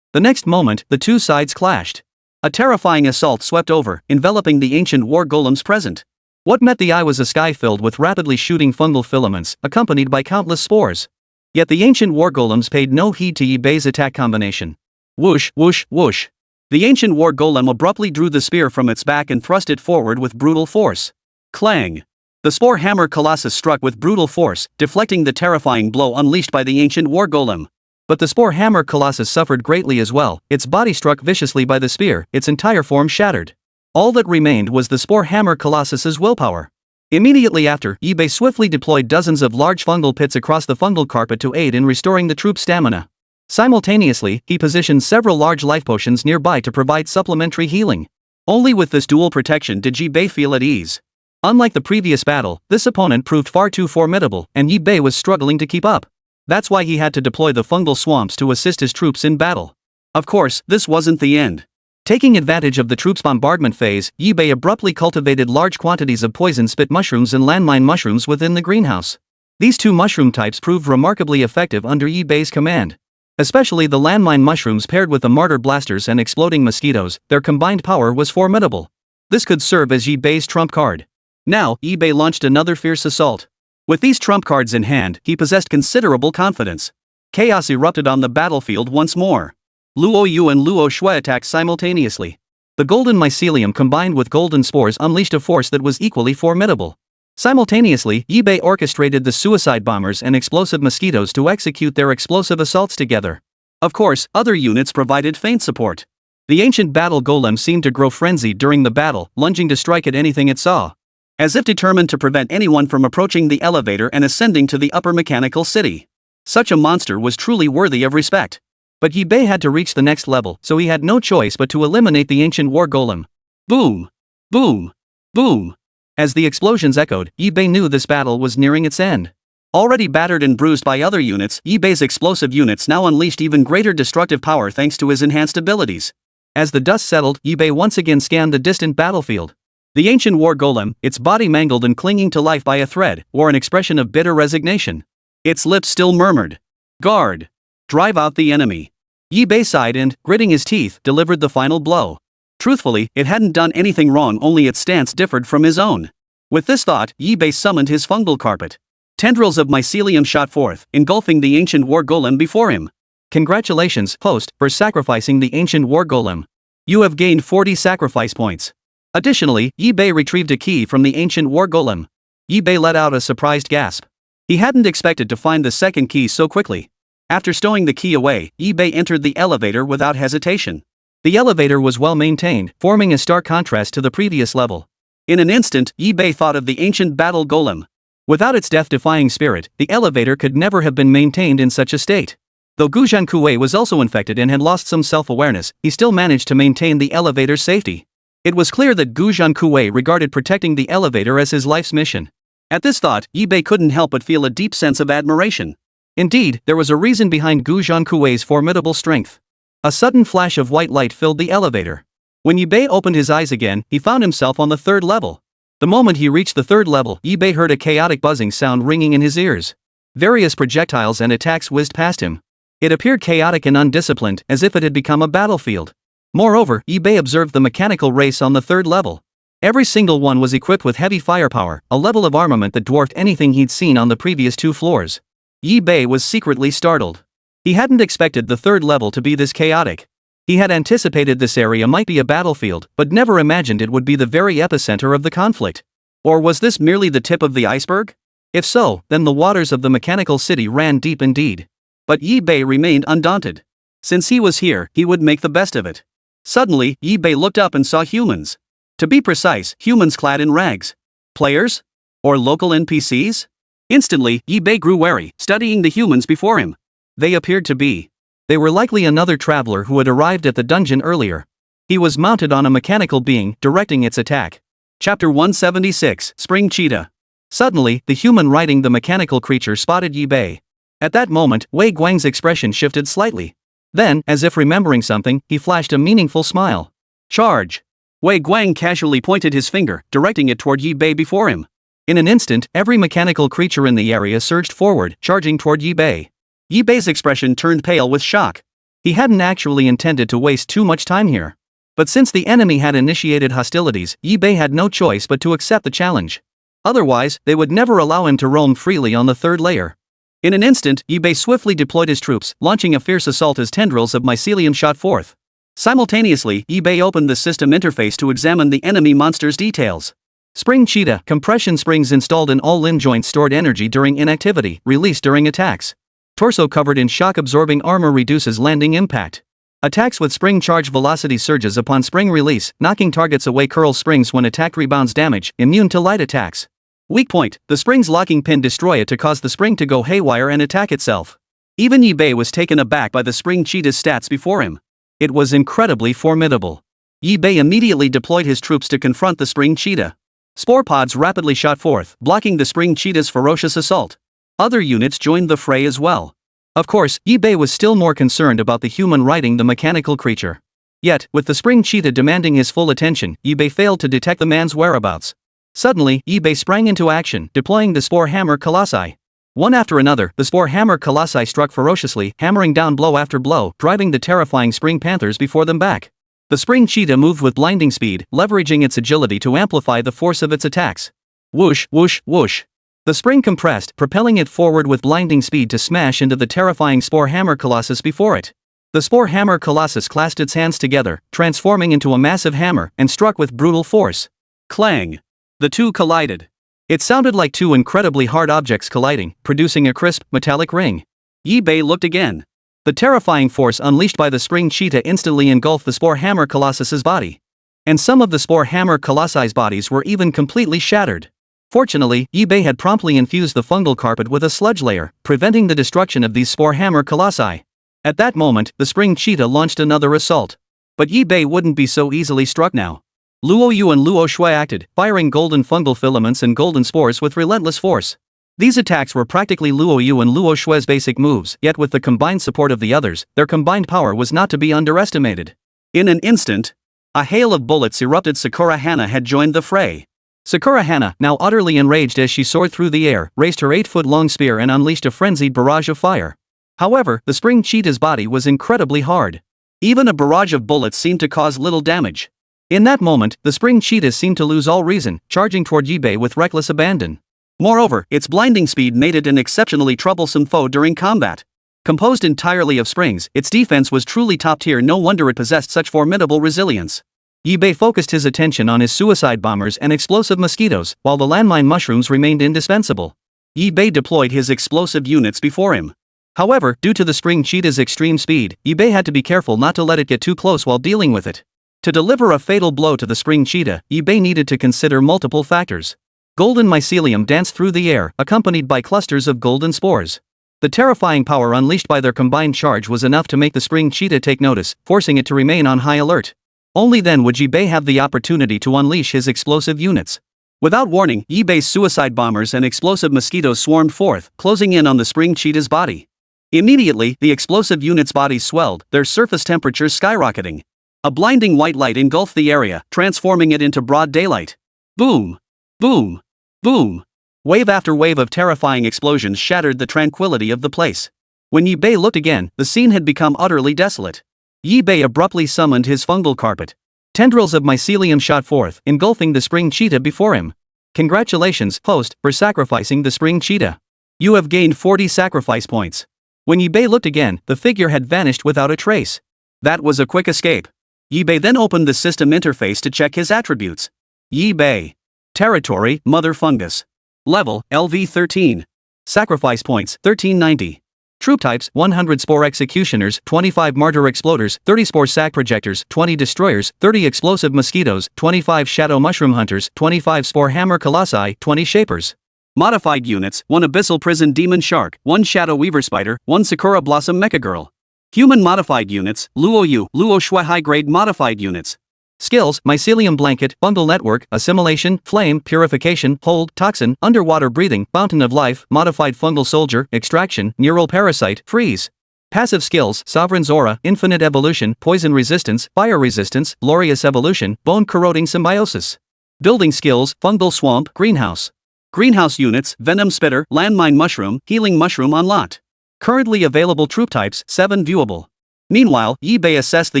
The next moment, the two sides clashed. A terrifying assault swept over, enveloping the ancient war golem's present. What met the eye was a sky filled with rapidly shooting fungal filaments, accompanied by countless spores. Yet the ancient war golems paid no heed to Yibei's attack combination. Whoosh, whoosh, whoosh. The ancient war golem abruptly drew the spear from its back and thrust it forward with brutal force. Clang! The Spore Hammer Colossus struck with brutal force, deflecting the terrifying blow unleashed by the ancient war golem. But the Spore Hammer Colossus suffered greatly as well, its body struck viciously by the spear, its entire form shattered. All that remained was the Spore Hammer Colossus's willpower. Immediately after, Yibei swiftly deployed dozens of large fungal pits across the fungal carpet to aid in restoring the troops' stamina. Simultaneously, he positioned several large life potions nearby to provide supplementary healing. Only with this dual protection did Yibei feel at ease. Unlike the previous battle, this opponent proved far too formidable, and Yibei was struggling to keep up. That's why he had to deploy the fungal swamps to assist his troops in battle. Of course, this wasn't the end. Taking advantage of the troops' bombardment phase, Yibei abruptly cultivated large quantities of poison spit mushrooms and landmine mushrooms within the greenhouse. These two mushroom types proved remarkably effective under Yibei's command. Especially the landmine mushrooms paired with the martyr blasters and exploding mosquitoes, their combined power was formidable. This could serve as Yibei's trump card. Now, Yibei launched another fierce assault. With these trump cards in hand, he possessed considerable confidence. Chaos erupted on the battlefield once more. Luo Yu and Luo Shui attacked simultaneously. The golden mycelium combined with golden spores unleashed a force that was equally formidable. Simultaneously, Yibei orchestrated the suicide bombers and explosive mosquitoes to execute their explosive assaults together. Of course, other units provided feint support. The ancient battle golem seemed to grow frenzied during the battle, lunging to strike at anything it saw. As if determined to prevent anyone from approaching the elevator and ascending to the upper mechanical city. Such a monster was truly worthy of respect. But Yibei had to reach the next level, so he had no choice but to eliminate the ancient war golem. Boom! Boom! Boom! As the explosions echoed, Yibei knew this battle was nearing its end. Already battered and bruised by other units, Yibei's explosive units now unleashed even greater destructive power thanks to his enhanced abilities. As the dust settled, Yibei once again scanned the distant battlefield. The ancient war golem, its body mangled and clinging to life by a thread, wore an expression of bitter resignation. Its lips still murmured, "Guard! Drive out the enemy." Yibei sighed and, gritting his teeth, delivered the final blow. Truthfully, it hadn't done anything wrong, only its stance differed from his own. With this thought, Yibei summoned his fungal carpet. Tendrils of mycelium shot forth, engulfing the ancient war golem before him. Congratulations, host, for sacrificing the ancient war golem. You have gained 40 sacrifice points. Additionally, Yibei retrieved a key from the ancient war golem. Yibei let out a surprised gasp. He hadn't expected to find the second key so quickly. After stowing the key away, Yibei entered the elevator without hesitation. The elevator was well maintained, forming a stark contrast to the previous level. In an instant, Yibei thought of the ancient battle golem. Without its death-defying spirit, the elevator could never have been maintained in such a state. Though Gujan Kuei was also infected and had lost some self-awareness, he still managed to maintain the elevator's safety. It was clear that Gujan Kuei regarded protecting the elevator as his life's mission. At this thought, Yibei couldn't help but feel a deep sense of admiration. Indeed, there was a reason behind Gujan Kuei's formidable strength. A sudden flash of white light filled the elevator. When Yibei opened his eyes again, he found himself on the third level. The moment he reached the third level, Yibei heard a chaotic buzzing sound ringing in his ears. Various projectiles and attacks whizzed past him. It appeared chaotic and undisciplined, as if it had become a battlefield. Moreover, Yibei observed the mechanical race on the third level. Every single one was equipped with heavy firepower, a level of armament that dwarfed anything he'd seen on the previous two floors. Yibei was secretly startled. He hadn't expected the third level to be this chaotic. He had anticipated this area might be a battlefield, but never imagined it would be the very epicenter of the conflict. Or was this merely the tip of the iceberg? If so, then the waters of the mechanical city ran deep indeed. But Yibei remained undaunted. Since he was here, he would make the best of it. Suddenly, Yibei looked up and saw humans. To be precise, humans clad in rags. Players? Or local NPCs? Instantly, Yibei grew wary, studying the humans before him. They appeared to be. They were likely another traveler who had arrived at the dungeon earlier. He was mounted on a mechanical being, directing its attack. Chapter 176, Spring Cheetah. Suddenly, the human riding the mechanical creature spotted Yibei. At that moment, Wei Guang's expression shifted slightly. Then, as if remembering something, he flashed a meaningful smile. Charge! Wei Guang casually pointed his finger, directing it toward Yibei before him. In an instant, every mechanical creature in the area surged forward, charging toward Yibei. Yibei's expression turned pale with shock. He hadn't actually intended to waste too much time here. But since the enemy had initiated hostilities, Yibei had no choice but to accept the challenge. Otherwise, they would never allow him to roam freely on the third layer. In an instant, Yibei swiftly deployed his troops, launching a fierce assault as tendrils of mycelium shot forth. Simultaneously, Yibei opened the system interface to examine the enemy monster's details. Spring Cheetah, compression springs installed in all limb joints stored energy during inactivity, released during attacks. Torso covered in shock-absorbing armor reduces landing impact. Attacks with spring charge velocity surges upon spring release, knocking targets away. Curl springs when attacked rebounds damage, immune to light attacks. Weak point, the spring's locking pin destroy it to cause the spring to go haywire and attack itself. Even Yibei was taken aback by the Spring Cheetah's stats before him. It was incredibly formidable. Yibei immediately deployed his troops to confront the Spring Cheetah. Spore pods rapidly shot forth, blocking the Spring Cheetah's ferocious assault. Other units joined the fray as well. Of course, Yibei was still more concerned about the human riding the mechanical creature. Yet, with the Spring Cheetah demanding his full attention, Yibei failed to detect the man's whereabouts. Suddenly, Yibei sprang into action, deploying the Spore Hammer Colossi. One after another, the Spore Hammer Colossi struck ferociously, hammering down blow after blow, driving the terrifying Spring Panthers before them back. The Spring Cheetah moved with blinding speed, leveraging its agility to amplify the force of its attacks. Whoosh, whoosh, whoosh. The spring compressed, propelling it forward with blinding speed to smash into the terrifying Spore Hammer Colossus before it. The Spore Hammer Colossus clasped its hands together, transforming into a massive hammer, and struck with brutal force. Clang! The two collided. It sounded like two incredibly hard objects colliding, producing a crisp, metallic ring. Yibei looked again. The terrifying force unleashed by the Spring Cheetah instantly engulfed the Spore Hammer Colossus's body. And some of the Spore Hammer Colossi's bodies were even completely shattered. Fortunately, Yibei had promptly infused the fungal carpet with a sludge layer, preventing the destruction of these Spore Hammer Colossi. At that moment, the Spring Cheetah launched another assault. But Yibei wouldn't be so easily struck now. Luo Yu and Luo Shui acted, firing golden fungal filaments and golden spores with relentless force. These attacks were practically Luo Yu and Luo Shui's basic moves, yet with the combined support of the others, their combined power was not to be underestimated. In an instant, a hail of bullets erupted. Sakura Hana had joined the fray. Sakura Hana, now utterly enraged as she soared through the air, raised her 8-foot-long spear and unleashed a frenzied barrage of fire. However, the Spring Cheetah's body was incredibly hard. Even a barrage of bullets seemed to cause little damage. In that moment, the Spring Cheetah seemed to lose all reason, charging toward Yibei with reckless abandon. Moreover, its blinding speed made it an exceptionally troublesome foe during combat. Composed entirely of springs, its defense was truly top-tier. No wonder it possessed such formidable resilience. Yibei focused his attention on his suicide bombers and explosive mosquitoes, while the landmine mushrooms remained indispensable. Yibei deployed his explosive units before him. However, due to the Spring Cheetah's extreme speed, Yibei had to be careful not to let it get too close while dealing with it. To deliver a fatal blow to the Spring Cheetah, Yibei needed to consider multiple factors. Golden mycelium danced through the air, accompanied by clusters of golden spores. The terrifying power unleashed by their combined charge was enough to make the Spring Cheetah take notice, forcing it to remain on high alert. Only then would Yibei have the opportunity to unleash his explosive units. Without warning, Yibei's suicide bombers and explosive mosquitoes swarmed forth, closing in on the Spring Cheetah's body. Immediately, the explosive units' bodies swelled, their surface temperatures skyrocketing. A blinding white light engulfed the area, transforming it into broad daylight. Boom! Boom! Boom! Wave after wave of terrifying explosions shattered the tranquility of the place. When Yibei looked again, the scene had become utterly desolate. Yibei abruptly summoned his fungal carpet. Tendrils of mycelium shot forth, engulfing the Spring Cheetah before him. Congratulations, host, for sacrificing the Spring Cheetah. You have gained 40 sacrifice points. When Yibei looked again, the figure had vanished without a trace. That was a quick escape. Yibei then opened the system interface to check his attributes. Yibei. Territory, Mother Fungus. Level, LV13. Sacrifice points, 1390. Troop types, 100 Spore Executioners, 25 Martyr Exploders, 30 Spore Sac Projectors, 20 Destroyers, 30 Explosive Mosquitoes, 25 Shadow Mushroom Hunters, 25 Spore Hammer Colossi, 20 Shapers. Modified units, 1 Abyssal Prison Demon Shark, 1 Shadow Weaver Spider, 1 Sakura Blossom Mecha Girl. Human modified units, Luo Yu, Luo Shui high-grade modified units. Skills, Mycelium Blanket, Fungal Network, Assimilation, Flame, Purification, Hold, Toxin, Underwater Breathing, Fountain of Life, Modified Fungal Soldier, Extraction, Neural Parasite, Freeze. Passive skills, Sovereign's Aura, Infinite Evolution, Poison Resistance, Fire Resistance, Glorious Evolution, Bone Corroding Symbiosis. Building skills, Fungal Swamp, Greenhouse. Greenhouse units, venom spitter, landmine mushroom, healing mushroom unlocked. Currently available troop types, 7 viewable. Meanwhile, eBay assessed the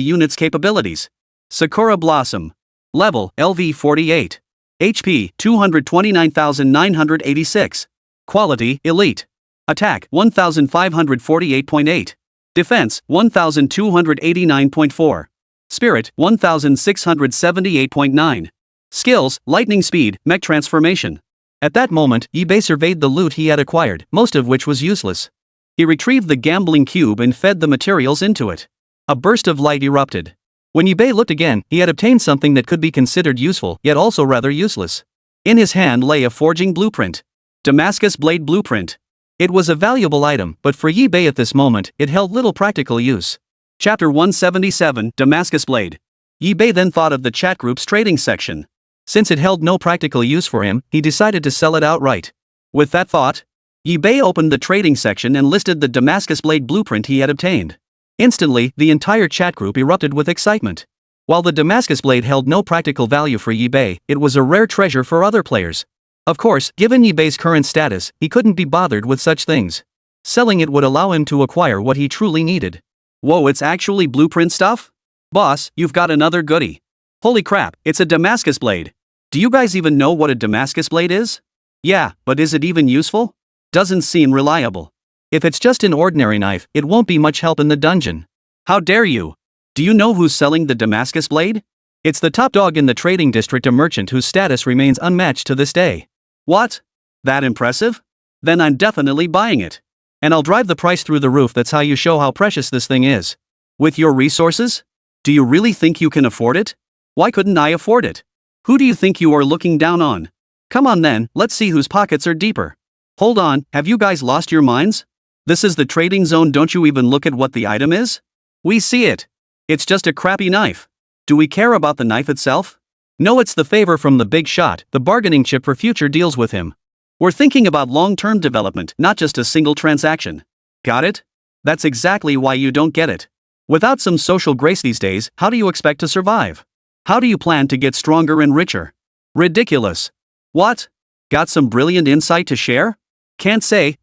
unit's capabilities. Sakura Blossom. Level, LV 48. HP, 229,986. Quality, Elite. Attack, 1,548.8. Defense, 1,289.4. Spirit, 1,678.9. Skills, Lightning Speed, Mech Transformation. At that moment, eBay surveyed the loot he had acquired, most of which was useless. He retrieved the gambling cube and fed the materials into it. A burst of light erupted. When eBay looked again, he had obtained something that could be considered useful, yet also rather useless. In his hand lay a forging blueprint. Damascus Blade Blueprint. It was a valuable item, but for eBay at this moment, it held little practical use. Chapter 177, Damascus Blade. eBay then thought of the chat group's trading section. Since it held no practical use for him, he decided to sell it outright. With that thought, eBay opened the trading section and listed the Damascus Blade blueprint he had obtained. Instantly, the entire chat group erupted with excitement. While the Damascus Blade held no practical value for eBay, it was a rare treasure for other players. Of course, given eBay's current status, he couldn't be bothered with such things. Selling it would allow him to acquire what he truly needed. Whoa, it's actually blueprint stuff? Boss, you've got another goodie. Holy crap, it's a Damascus Blade. Do you guys even know what a Damascus Blade is? Yeah, but is it even useful? Doesn't seem reliable. If it's just an ordinary knife, it won't be much help in the dungeon. How dare you? Do you know who's selling the Damascus Blade? It's the top dog in the trading district, a merchant whose status remains unmatched to this day. What? That impressive? Then I'm definitely buying it. And I'll drive the price through the roof. That's how you show how precious this thing is. With your resources? Do you really think you can afford it? Why couldn't I afford it? Who do you think you are looking down on? Come on then, let's see whose pockets are deeper. Hold on, have you guys lost your minds? This is the trading zone, don't you even look at what the item is? We see it. It's just a crappy knife. Do we care about the knife itself? No, it's the favor from the big shot, the bargaining chip for future deals with him. We're thinking about long-term development, not just a single transaction. Got it? That's exactly why you don't get it. Without some social grace these days, how do you expect to survive? How do you plan to get stronger and richer? Ridiculous. What? Got some brilliant insight to share? Can't say.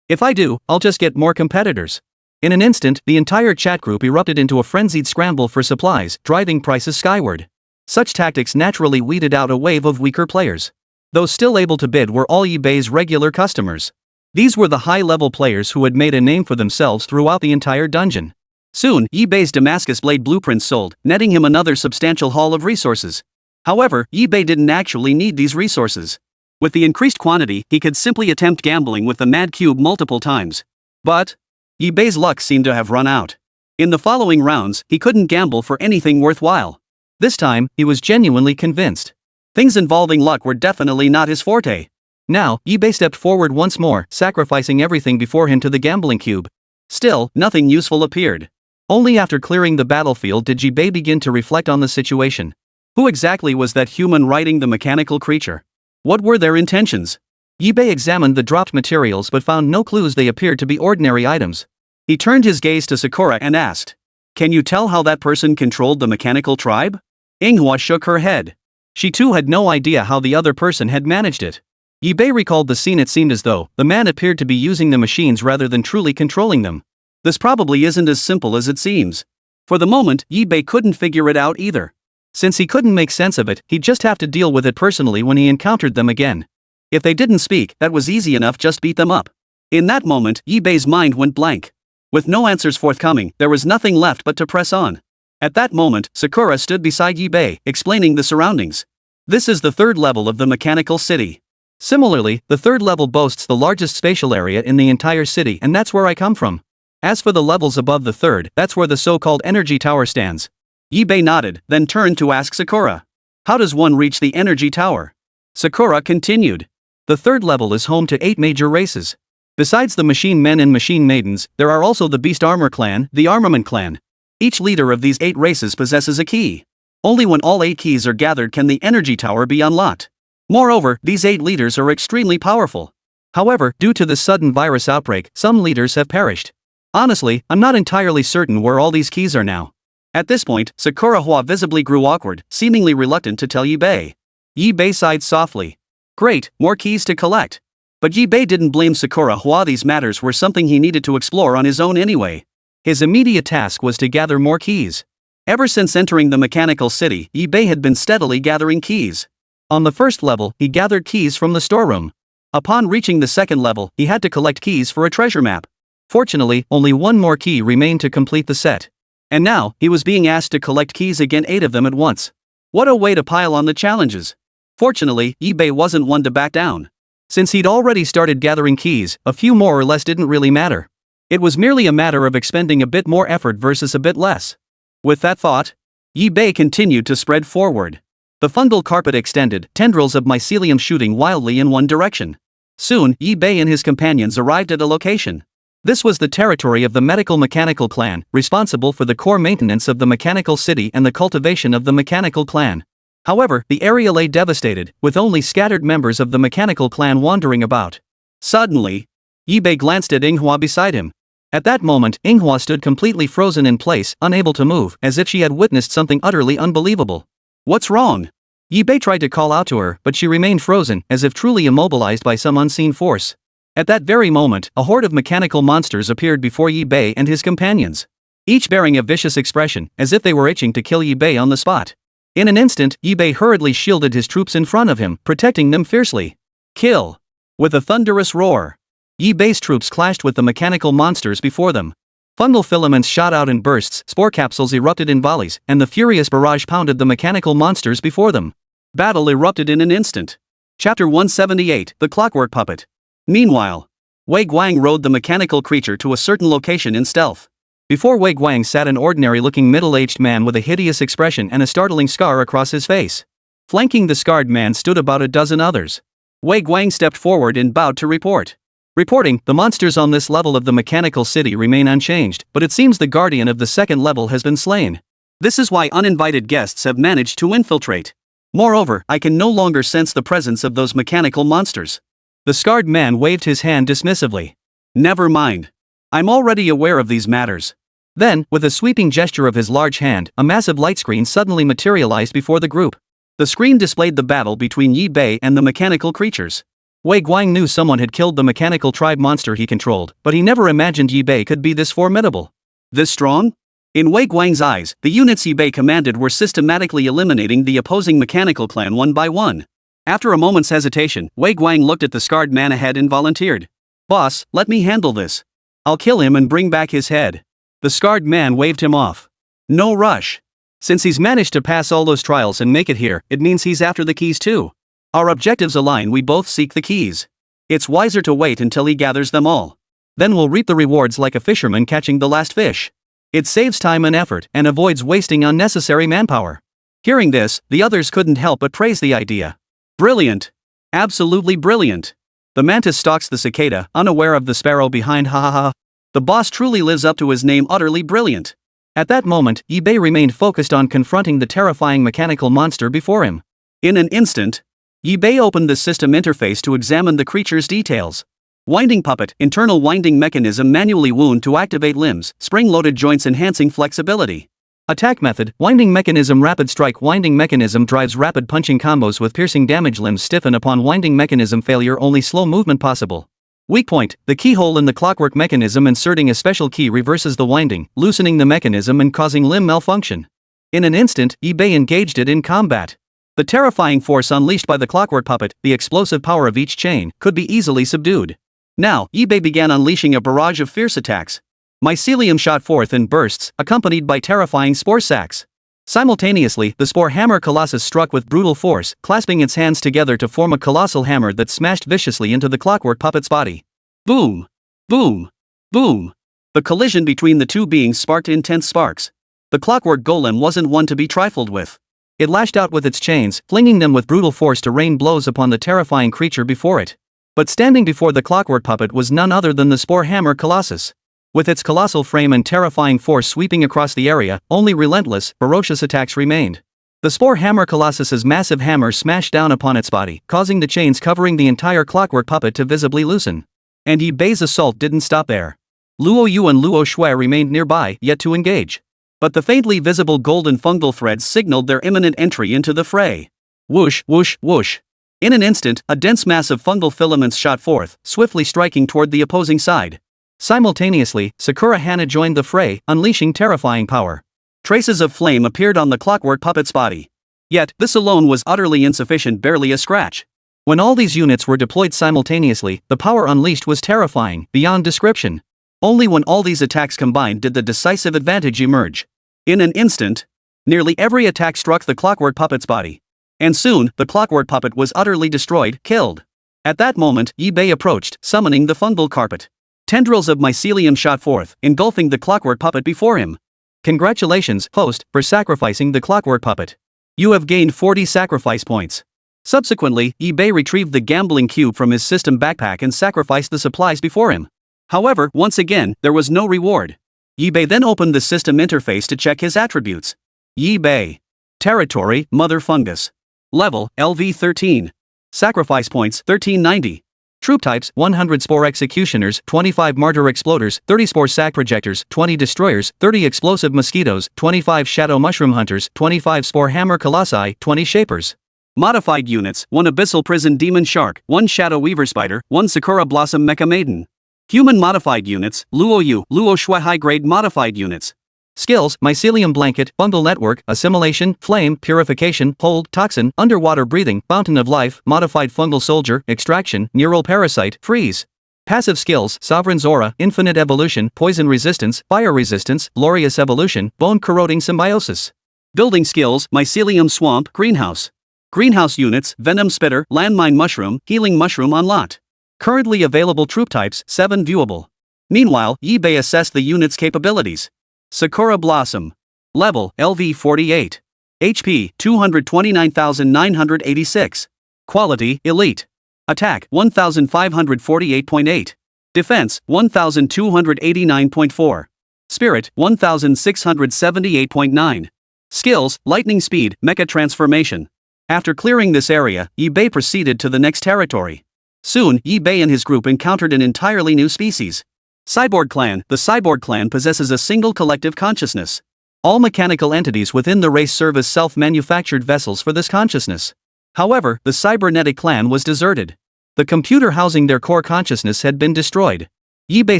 If I do, I'll just get more competitors. In an instant, the entire chat group erupted into a frenzied scramble for supplies, driving prices skyward. Such tactics naturally weeded out a wave of weaker players. Those still able to bid were all eBay's regular customers. These were the high-level players who had made a name for themselves throughout the entire dungeon. Soon, eBay's Damascus Blade blueprints sold, netting him another substantial haul of resources. However, eBay didn't actually need these resources. With the increased quantity, he could simply attempt gambling with the Mad Cube multiple times. But eBay's luck seemed to have run out. In the following rounds, he couldn't gamble for anything worthwhile. This time, he was genuinely convinced. Things involving luck were definitely not his forte. Now, eBay stepped forward once more, sacrificing everything before him to the gambling cube. Still, nothing useful appeared. Only after clearing the battlefield did eBay begin to reflect on the situation. Who exactly was that human riding the mechanical creature? What were their intentions? eBay examined the dropped materials but found no clues. They appeared to be ordinary items. He turned his gaze to Sakura and asked, "Can you tell how that person controlled the mechanical tribe?" Manhwa shook her head. She too had no idea how the other person had managed it. eBay recalled the scene. It seemed as though the man appeared to be using the machines rather than truly controlling them. This probably isn't as simple as it seems. For the moment, eBay couldn't figure it out either. Since he couldn't make sense of it, he'd just have to deal with it personally when he encountered them again. If they didn't speak, that was easy enough, just beat them up. In that moment, eBay's mind went blank. With no answers forthcoming, there was nothing left but to press on. At that moment, Sakura stood beside eBay, explaining the surroundings. This is the third level of the mechanical city. Similarly, the third level boasts the largest spatial area in the entire city, and that's where I come from. As for the levels above the third, that's where the so-called energy tower stands. eBay nodded, then turned to ask Sakura. How does one reach the energy tower? Sakura continued. The third level is home to 8 major races. Besides the machine men and machine maidens, there are also the Beast Armor clan, the Armament clan. Each leader of these 8 races possesses a key. Only when all 8 keys are gathered can the energy tower be unlocked. Moreover, these 8 leaders are extremely powerful. However, due to the sudden virus outbreak, some leaders have perished. Honestly, I'm not entirely certain where all these keys are now. At this point, Sakura visibly grew awkward, seemingly reluctant to tell eBay. eBay sighed softly. Great, more keys to collect. But Yi-Bei didn't blame Sakura Hua. These matters were something he needed to explore on his own anyway. His immediate task was to gather more keys. Ever since entering the mechanical city, Yi-Bei had been steadily gathering keys. On the first level, he gathered keys from the storeroom. Upon reaching the second level, he had to collect keys for a treasure map. Fortunately, only one more key remained to complete the set. And now, he was being asked to collect keys again, 8 of them at once. What a way to pile on the challenges. Fortunately, Yi-Bei wasn't one to back down. Since he'd already started gathering keys, a few more or less didn't really matter. It was merely a matter of expending a bit more effort versus a bit less. With that thought, Yi-Bei continued to spread forward. The fungal carpet extended, tendrils of mycelium shooting wildly in one direction. Soon, Yi-Bei and his companions arrived at a location. This was the territory of the medical mechanical clan, responsible for the core maintenance of the mechanical city and the cultivation of the mechanical clan. However, the area lay devastated, with only scattered members of the mechanical clan wandering about. Suddenly, Yi-Bei glanced at Manhwa beside him. At that moment, Manhwa stood completely frozen in place, unable to move, as if she had witnessed something utterly unbelievable. What's wrong? Yi-Bei tried to call out to her, but she remained frozen, as if truly immobilized by some unseen force. At that very moment, a horde of mechanical monsters appeared before Yi-Bei and his companions. Each bearing a vicious expression, as if they were itching to kill Yi-Bei on the spot. In an instant, Yi-Bei hurriedly shielded his troops in front of him, protecting them fiercely. Kill! With a thunderous roar, Yi-Bei's troops clashed with the mechanical monsters before them. Fungal filaments shot out in bursts, spore capsules erupted in volleys, and the furious barrage pounded the mechanical monsters before them. Battle erupted in an instant. Chapter 178, The Clockwork Puppet. Meanwhile, Wei Guang rode the mechanical creature to a certain location in stealth. Before Wei Guang sat an ordinary-looking middle-aged man with a hideous expression and a startling scar across his face. Flanking the scarred man stood about a dozen others. Wei Guang stepped forward and bowed to report. Reporting, the monsters on this level of the mechanical city remain unchanged, but it seems the guardian of the second level has been slain. This is why uninvited guests have managed to infiltrate. Moreover, I can no longer sense the presence of those mechanical monsters. The scarred man waved his hand dismissively. Never mind. I'm already aware of these matters. Then, with a sweeping gesture of his large hand, a massive light screen suddenly materialized before the group. The screen displayed the battle between Yi-Bei and the mechanical creatures. Wei Guang knew someone had killed the mechanical tribe monster he controlled, but he never imagined Yi-Bei could be this formidable. This strong? In Wei Guang's eyes, the units Yi-Bei commanded were systematically eliminating the opposing mechanical clan one by one. After a moment's hesitation, Wei Guang looked at the scarred man ahead and volunteered. Boss, let me handle this. I'll kill him and bring back his head. The scarred man waved him off. No rush. Since he's managed to pass all those trials and make it here, it means he's after the keys too. Our objectives align, we both seek the keys. It's wiser to wait until he gathers them all. Then we'll reap the rewards like a fisherman catching the last fish. It saves time and effort and avoids wasting unnecessary manpower. Hearing this, the others couldn't help but praise the idea. Brilliant. Absolutely brilliant. The mantis stalks the cicada, unaware of the sparrow behind. Ha ha ha. The boss truly lives up to his name. Utterly brilliant. At that moment, Yi-Bei remained focused on confronting the terrifying mechanical monster before him. In an instant, Yi-Bei opened the system interface to examine the creature's details. Winding puppet, internal winding mechanism, manually wound to activate limbs, spring-loaded joints enhancing flexibility. Attack method, winding mechanism, rapid strike. Winding mechanism drives rapid punching combos with piercing damage. Limbs stiffen upon winding mechanism failure, only slow movement possible. Weak point, the keyhole in the clockwork mechanism. Inserting a special key reverses the winding, loosening the mechanism and causing limb malfunction. In an instant, Yi-Bei engaged it in combat. The terrifying force unleashed by the clockwork puppet, the explosive power of each chain, could be easily subdued. Now, Yi-Bei began unleashing a barrage of fierce attacks. Mycelium shot forth in bursts, accompanied by terrifying spore sacs. Simultaneously, the spore hammer colossus struck with brutal force, clasping its hands together to form a colossal hammer that smashed viciously into the clockwork puppet's body. Boom! Boom! Boom! The collision between the two beings sparked intense sparks. The clockwork golem wasn't one to be trifled with. It lashed out with its chains, flinging them with brutal force to rain blows upon the terrifying creature before it. But standing before the clockwork puppet was none other than the spore hammer colossus. With its colossal frame and terrifying force sweeping across the area, only relentless, ferocious attacks remained. The spore hammer colossus's massive hammer smashed down upon its body, causing the chains covering the entire clockwork puppet to visibly loosen. And Yi-Bei's assault didn't stop there. Luo Yu and Luo Shui remained nearby, yet to engage. But the faintly visible golden fungal threads signaled their imminent entry into the fray. Whoosh, whoosh, whoosh. In an instant, a dense mass of fungal filaments shot forth, swiftly striking toward the opposing side. Simultaneously, Sakura Hana joined the fray, unleashing terrifying power. Traces of flame appeared on the clockwork puppet's body. Yet, this alone was utterly insufficient, barely a scratch. When all these units were deployed simultaneously, the power unleashed was terrifying, beyond description. Only when all these attacks combined did the decisive advantage emerge. In an instant, nearly every attack struck the clockwork puppet's body. And soon, the clockwork puppet was utterly destroyed, killed. At that moment, Yi-Bei approached, summoning the fungal carpet. Tendrils of mycelium shot forth, engulfing the clockwork puppet before him. Congratulations, host, for sacrificing the clockwork puppet. You have gained 40 sacrifice points. Subsequently, Yi-Bei retrieved the gambling cube from his system backpack and sacrificed the supplies before him. However, once again, there was no reward. Yi-Bei then opened the system interface to check his attributes. Yi-Bei. Territory, Mother Fungus. Level, LV 13. Sacrifice points, 1390. Troop types, 100 Spore Executioners, 25 Martyr Exploders, 30 Spore Sac Projectors, 20 Destroyers, 30 Explosive Mosquitoes, 25 Shadow Mushroom Hunters, 25 Spore Hammer Colossi, 20 Shapers. Modified units, 1 Abyssal Prison Demon Shark, 1 Shadow Weaver Spider, 1 Sakura Blossom Mecha Maiden. Human modified units, Luo Shui high-grade modified units. Skills, Mycelium Blanket, Fungal Network, Assimilation, Flame, Purification, Hold, Toxin, Underwater Breathing, Fountain of Life, Modified Fungal Soldier, Extraction, Neural Parasite, Freeze. Passive skills, Sovereign's Aura, Infinite Evolution, Poison Resistance, Fire Resistance, Glorious Evolution, Bone Corroding Symbiosis. Building skills, Mycelium Swamp, Greenhouse. Greenhouse units, Venom Spitter, Landmine Mushroom, Healing Mushroom unlocked. Currently available troop types, 7 viewable. Meanwhile, Yi-Bei assessed the unit's capabilities. Sakura Blossom. Level, LV 48. HP, 229,986. Quality, Elite. Attack, 1,548.8. Defense, 1,289.4. Spirit, 1,678.9. Skills, Lightning Speed, Mecha Transformation. After clearing this area, Yi-Bei proceeded to the next territory. Soon, Yi-Bei and his group encountered an entirely new species. Cyborg Clan. The Cyborg Clan possesses a single collective consciousness. All mechanical entities within the race serve as self-manufactured vessels for this consciousness. However, the cybernetic clan was deserted. The computer housing their core consciousness had been destroyed. Yi-Bei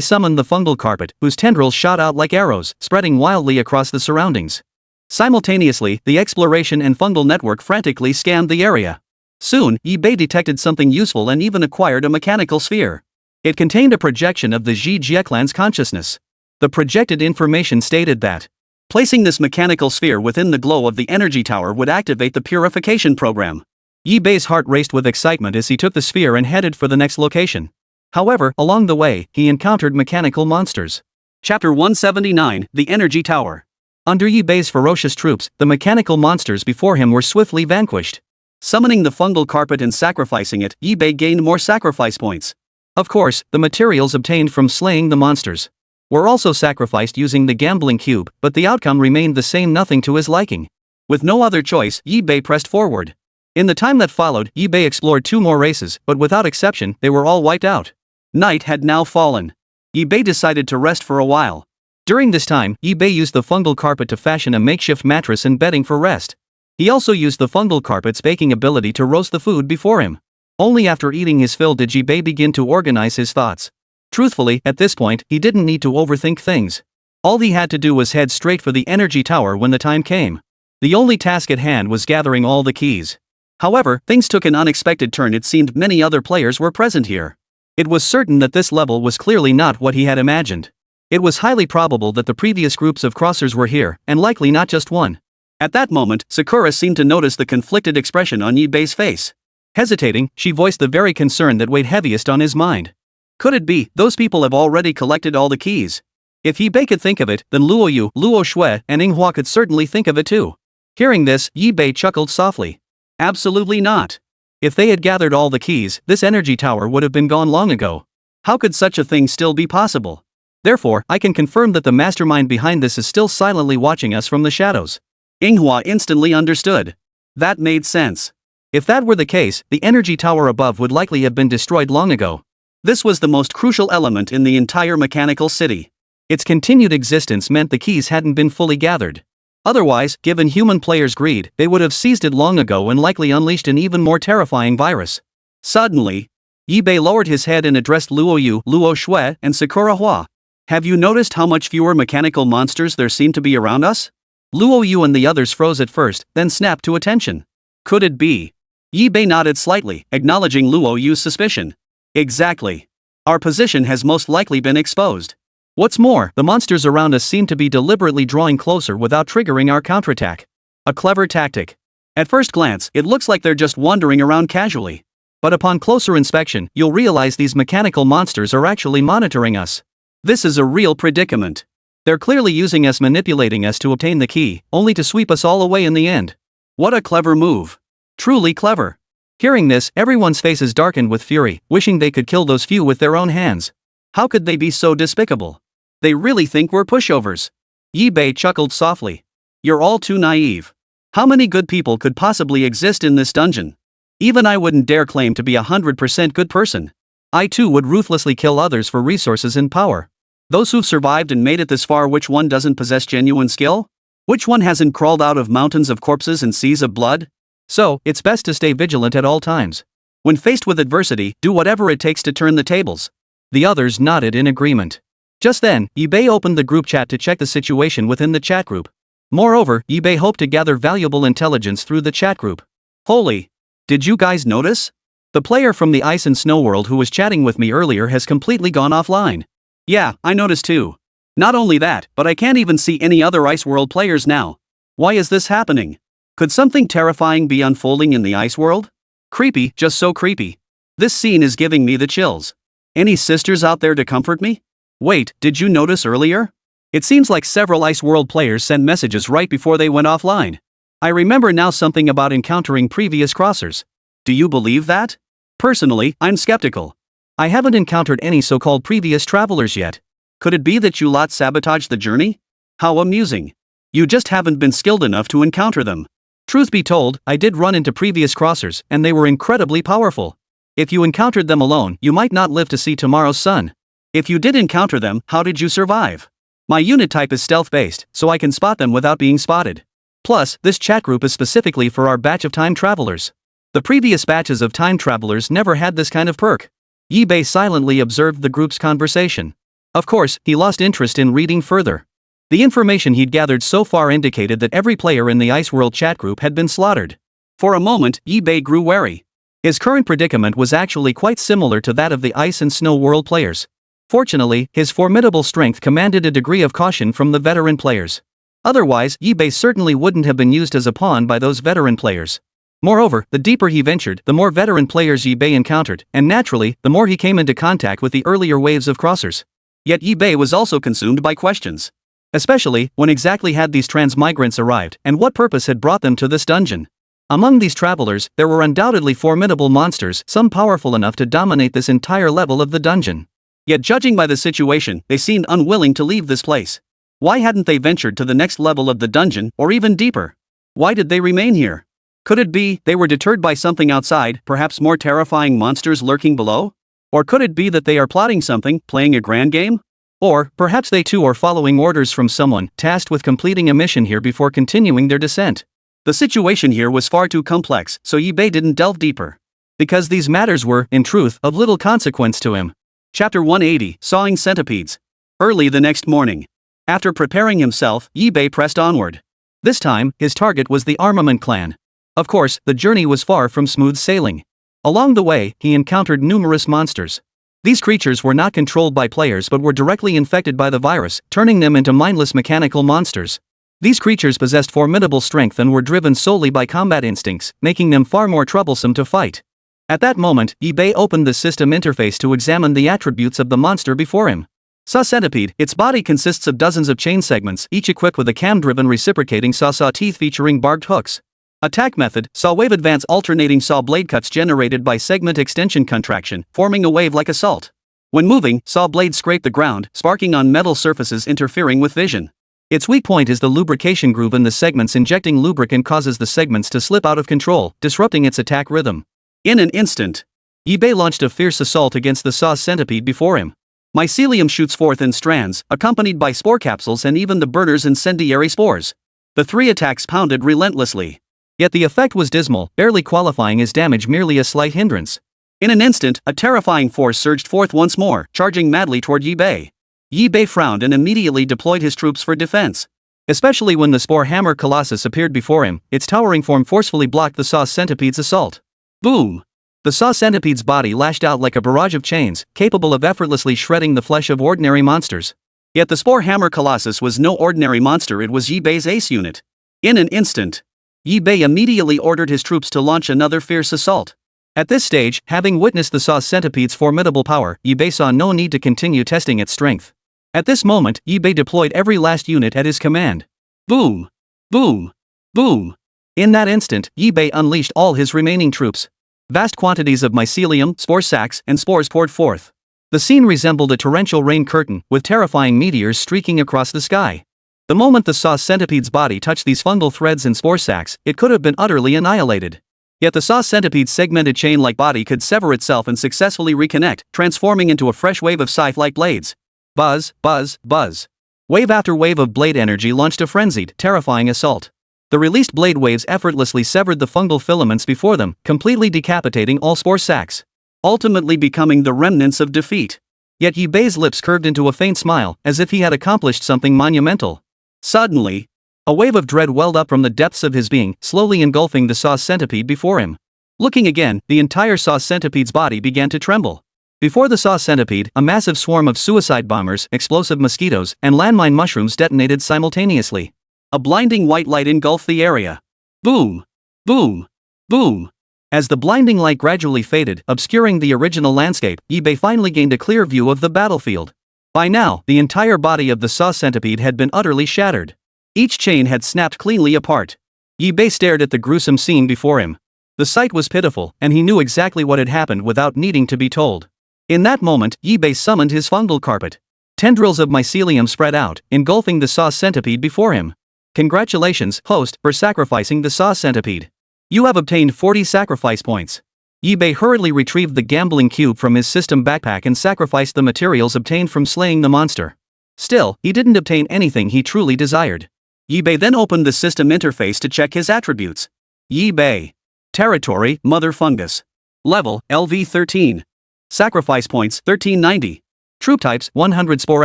summoned the fungal carpet, whose tendrils shot out like arrows, spreading wildly across the surroundings. Simultaneously, the exploration and fungal network frantically scanned the area. Soon, Yi-Bei detected something useful and even acquired a mechanical sphere. It contained a projection of the Jie clan's consciousness. The projected information stated that placing this mechanical sphere within the glow of the energy tower would activate the purification program. Yi-Bei's heart raced with excitement as he took the sphere and headed for the next location. However, along the way, he encountered mechanical monsters. Chapter 179, The Energy Tower. Under Yi-Bei's ferocious troops, the mechanical monsters before him were swiftly vanquished. Summoning the fungal carpet and sacrificing it, Yi-Bei gained more sacrifice points. Of course, the materials obtained from slaying the monsters were also sacrificed using the gambling cube, but the outcome remained the same, nothing to his liking. With no other choice, Yi-Bei pressed forward. In the time that followed, Yi-Bei explored 2 more races, but without exception, they were all wiped out. Night had now fallen. Yi-Bei decided to rest for a while. During this time, Yi-Bei used the fungal carpet to fashion a makeshift mattress and bedding for rest. He also used the fungal carpet's baking ability to roast the food before him. Only after eating his fill did Yi-Bei begin to organize his thoughts. Truthfully, at this point, he didn't need to overthink things. All he had to do was head straight for the energy tower when the time came. The only task at hand was gathering all the keys. However, things took an unexpected turn. It seemed many other players were present here. It was certain that this level was clearly not what he had imagined. It was highly probable that the previous groups of crossers were here, and likely not just one. At that moment, Sakura seemed to notice the conflicted expression on Yi-Bei's face. Hesitating, she voiced the very concern that weighed heaviest on his mind. Could it be, those people have already collected all the keys? If Yi-Bei could think of it, then Luo Shui, and Manhwa could certainly think of it too. Hearing this, Yi-Bei chuckled softly. Absolutely not. If they had gathered all the keys, this energy tower would have been gone long ago. How could such a thing still be possible? Therefore, I can confirm that the mastermind behind this is still silently watching us from the shadows. Manhwa instantly understood. That made sense. If that were the case, the energy tower above would likely have been destroyed long ago. This was the most crucial element in the entire mechanical city. Its continued existence meant the keys hadn't been fully gathered. Otherwise, given human players' greed, they would have seized it long ago and likely unleashed an even more terrifying virus. Suddenly, Yibei lowered his head and addressed Luo Yu, Luo Shui, and Sakura Hua. Have you noticed how much fewer mechanical monsters there seem to be around us? Luo Yu and the others froze at first, then snapped to attention. Could it be? Yibei nodded slightly, acknowledging Luo Yu's suspicion. Exactly. Our position has most likely been exposed. What's more, the monsters around us seem to be deliberately drawing closer without triggering our counterattack. A clever tactic. At first glance, it looks like they're just wandering around casually. But upon closer inspection, you'll realize these mechanical monsters are actually monitoring us. This is a real predicament. They're clearly using us, manipulating us to obtain the key, only to sweep us all away in the end. What a clever move. Truly clever. Hearing this, everyone's faces darkened with fury, wishing they could kill those few with their own hands. How could they be so despicable? They really think we're pushovers. Yibei chuckled softly. You're all too naive. How many good people could possibly exist in this dungeon? Even I wouldn't dare claim to be 100% good person. I too would ruthlessly kill others for resources and power. Those who've survived and made it this far, which one doesn't possess genuine skill? Which one hasn't crawled out of mountains of corpses and seas of blood? So, it's best to stay vigilant at all times. When faced with adversity, do whatever it takes to turn the tables. The others nodded in agreement. Just then, Yibei opened the group chat to check the situation within the chat group. Moreover, Yibei hoped to gather valuable intelligence through the chat group. Holy! Did you guys notice? The player from the Ice and Snow world who was chatting with me earlier has completely gone offline. Yeah, I noticed too. Not only that, but I can't even see any other Ice world players now. Why is this happening? Could something terrifying be unfolding in the Ice world? Creepy, just so creepy. This scene is giving me the chills. Any sisters out there to comfort me? Wait, did you notice earlier? It seems like several Ice world players sent messages right before they went offline. I remember now something about encountering previous crossers. Do you believe that? Personally, I'm skeptical. I haven't encountered any so-called previous travelers yet. Could it be that you lot sabotaged the journey? How amusing. You just haven't been skilled enough to encounter them. Truth be told, I did run into previous crossers, and they were incredibly powerful. If you encountered them alone, you might not live to see tomorrow's sun. If you did encounter them, how did you survive? My unit type is stealth-based, so I can spot them without being spotted. Plus, this chat group is specifically for our batch of time travelers. The previous batches of time travelers never had this kind of perk. Yibei silently observed the group's conversation. Of course, he lost interest in reading further. The information he'd gathered so far indicated that every player in the Ice World chat group had been slaughtered. For a moment, Yibei grew wary. His current predicament was actually quite similar to that of the Ice and Snow World players. Fortunately, his formidable strength commanded a degree of caution from the veteran players. Otherwise, Yibei certainly wouldn't have been used as a pawn by those veteran players. Moreover, the deeper he ventured, the more veteran players Yibei encountered, and naturally, the more he came into contact with the earlier waves of crossers. Yet Yibei was also consumed by questions. Especially, when exactly had these transmigrants arrived, and what purpose had brought them to this dungeon? Among these travelers, there were undoubtedly formidable monsters, some powerful enough to dominate this entire level of the dungeon. Yet judging by the situation, they seemed unwilling to leave this place. Why hadn't they ventured to the next level of the dungeon, or even deeper? Why did they remain here? Could it be they were deterred by something outside, perhaps more terrifying monsters lurking below? Or could it be that they are plotting something, playing a grand game? Or, perhaps they too are following orders from someone, tasked with completing a mission here before continuing their descent. The situation here was far too complex, so Yibei didn't delve deeper. Because these matters were, in truth, of little consequence to him. Chapter 180, Sawing Centipedes. Early the next morning. After preparing himself, Yibei pressed onward. This time, his target was the Armament clan. Of course, the journey was far from smooth sailing. Along the way, he encountered numerous monsters. These creatures were not controlled by players but were directly infected by the virus, turning them into mindless mechanical monsters. These creatures possessed formidable strength and were driven solely by combat instincts, making them far more troublesome to fight. At that moment, Yibei opened the system interface to examine the attributes of the monster before him. Saw Centipede, its body consists of dozens of chain segments, each equipped with a cam-driven reciprocating saw teeth featuring barbed hooks. Attack method, saw wave advance alternating saw blade cuts generated by segment extension contraction, forming a wave like a salt. When moving, saw blades scrape the ground, sparking on metal surfaces interfering with vision. Its weak point is the lubrication groove in the segments. Injecting lubricant causes the segments to slip out of control, disrupting its attack rhythm. In an instant, Yibei launched a fierce assault against the saw centipede before him. Mycelium shoots forth in strands, accompanied by spore capsules and even the burner's incendiary spores. The 3 attacks pounded relentlessly. Yet the effect was dismal, barely qualifying as damage, merely a slight hindrance. In an instant, a terrifying force surged forth once more, charging madly toward Yi-Bei. Yi-Bei frowned and immediately deployed his troops for defense. Especially when the Spore Hammer Colossus appeared before him, its towering form forcefully blocked the Saw Centipede's assault. Boom! The Saw Centipede's body lashed out like a barrage of chains, capable of effortlessly shredding the flesh of ordinary monsters. Yet the Spore Hammer Colossus was no ordinary monster, it was Yi-Bei's ace unit. In an instant, Yi-Bei immediately ordered his troops to launch another fierce assault. At this stage, having witnessed the Saw Centipede's formidable power, Yi-Bei saw no need to continue testing its strength. At this moment, Yi-Bei deployed every last unit at his command. Boom! Boom! Boom! In that instant, Yi-Bei unleashed all his remaining troops. Vast quantities of mycelium, spore sacs, and spores poured forth. The scene resembled a torrential rain curtain, with terrifying meteors streaking across the sky. The moment the Saw Centipede's body touched these fungal threads and spore sacs, it could have been utterly annihilated. Yet the Saw Centipede's segmented chain-like body could sever itself and successfully reconnect, transforming into a fresh wave of scythe-like blades. Buzz, buzz, buzz. Wave after wave of blade energy launched a frenzied, terrifying assault. The released blade waves effortlessly severed the fungal filaments before them, completely decapitating all spore sacs, ultimately becoming the remnants of defeat. Yet Yi-Bei's lips curved into a faint smile, as if he had accomplished something monumental. Suddenly, a wave of dread welled up from the depths of his being, slowly engulfing the Saw Centipede before him. Looking again, the entire Saw Centipede's body began to tremble. Before the Saw Centipede, a massive swarm of suicide bombers, explosive mosquitoes, and landmine mushrooms detonated simultaneously. A blinding white light engulfed the area. Boom! Boom! Boom! As the blinding light gradually faded, obscuring the original landscape, Yi-Bei finally gained a clear view of the battlefield. By now, the entire body of the Saw Centipede had been utterly shattered. Each chain had snapped cleanly apart. Yi-Bei stared at the gruesome scene before him. The sight was pitiful, and he knew exactly what had happened without needing to be told. In that moment, Yi-Bei summoned his fungal carpet. Tendrils of mycelium spread out, engulfing the Saw Centipede before him. Congratulations, host, for sacrificing the Saw Centipede. You have obtained 40 sacrifice points. Yi-Bei hurriedly retrieved the gambling cube from his system backpack and sacrificed the materials obtained from slaying the monster. Still, he didn't obtain anything he truly desired. Yi-Bei then opened the system interface to check his attributes. Yi-Bei. Territory, Mother Fungus. Level, LV13. Sacrifice points, 1390. Troop types, 100 Spore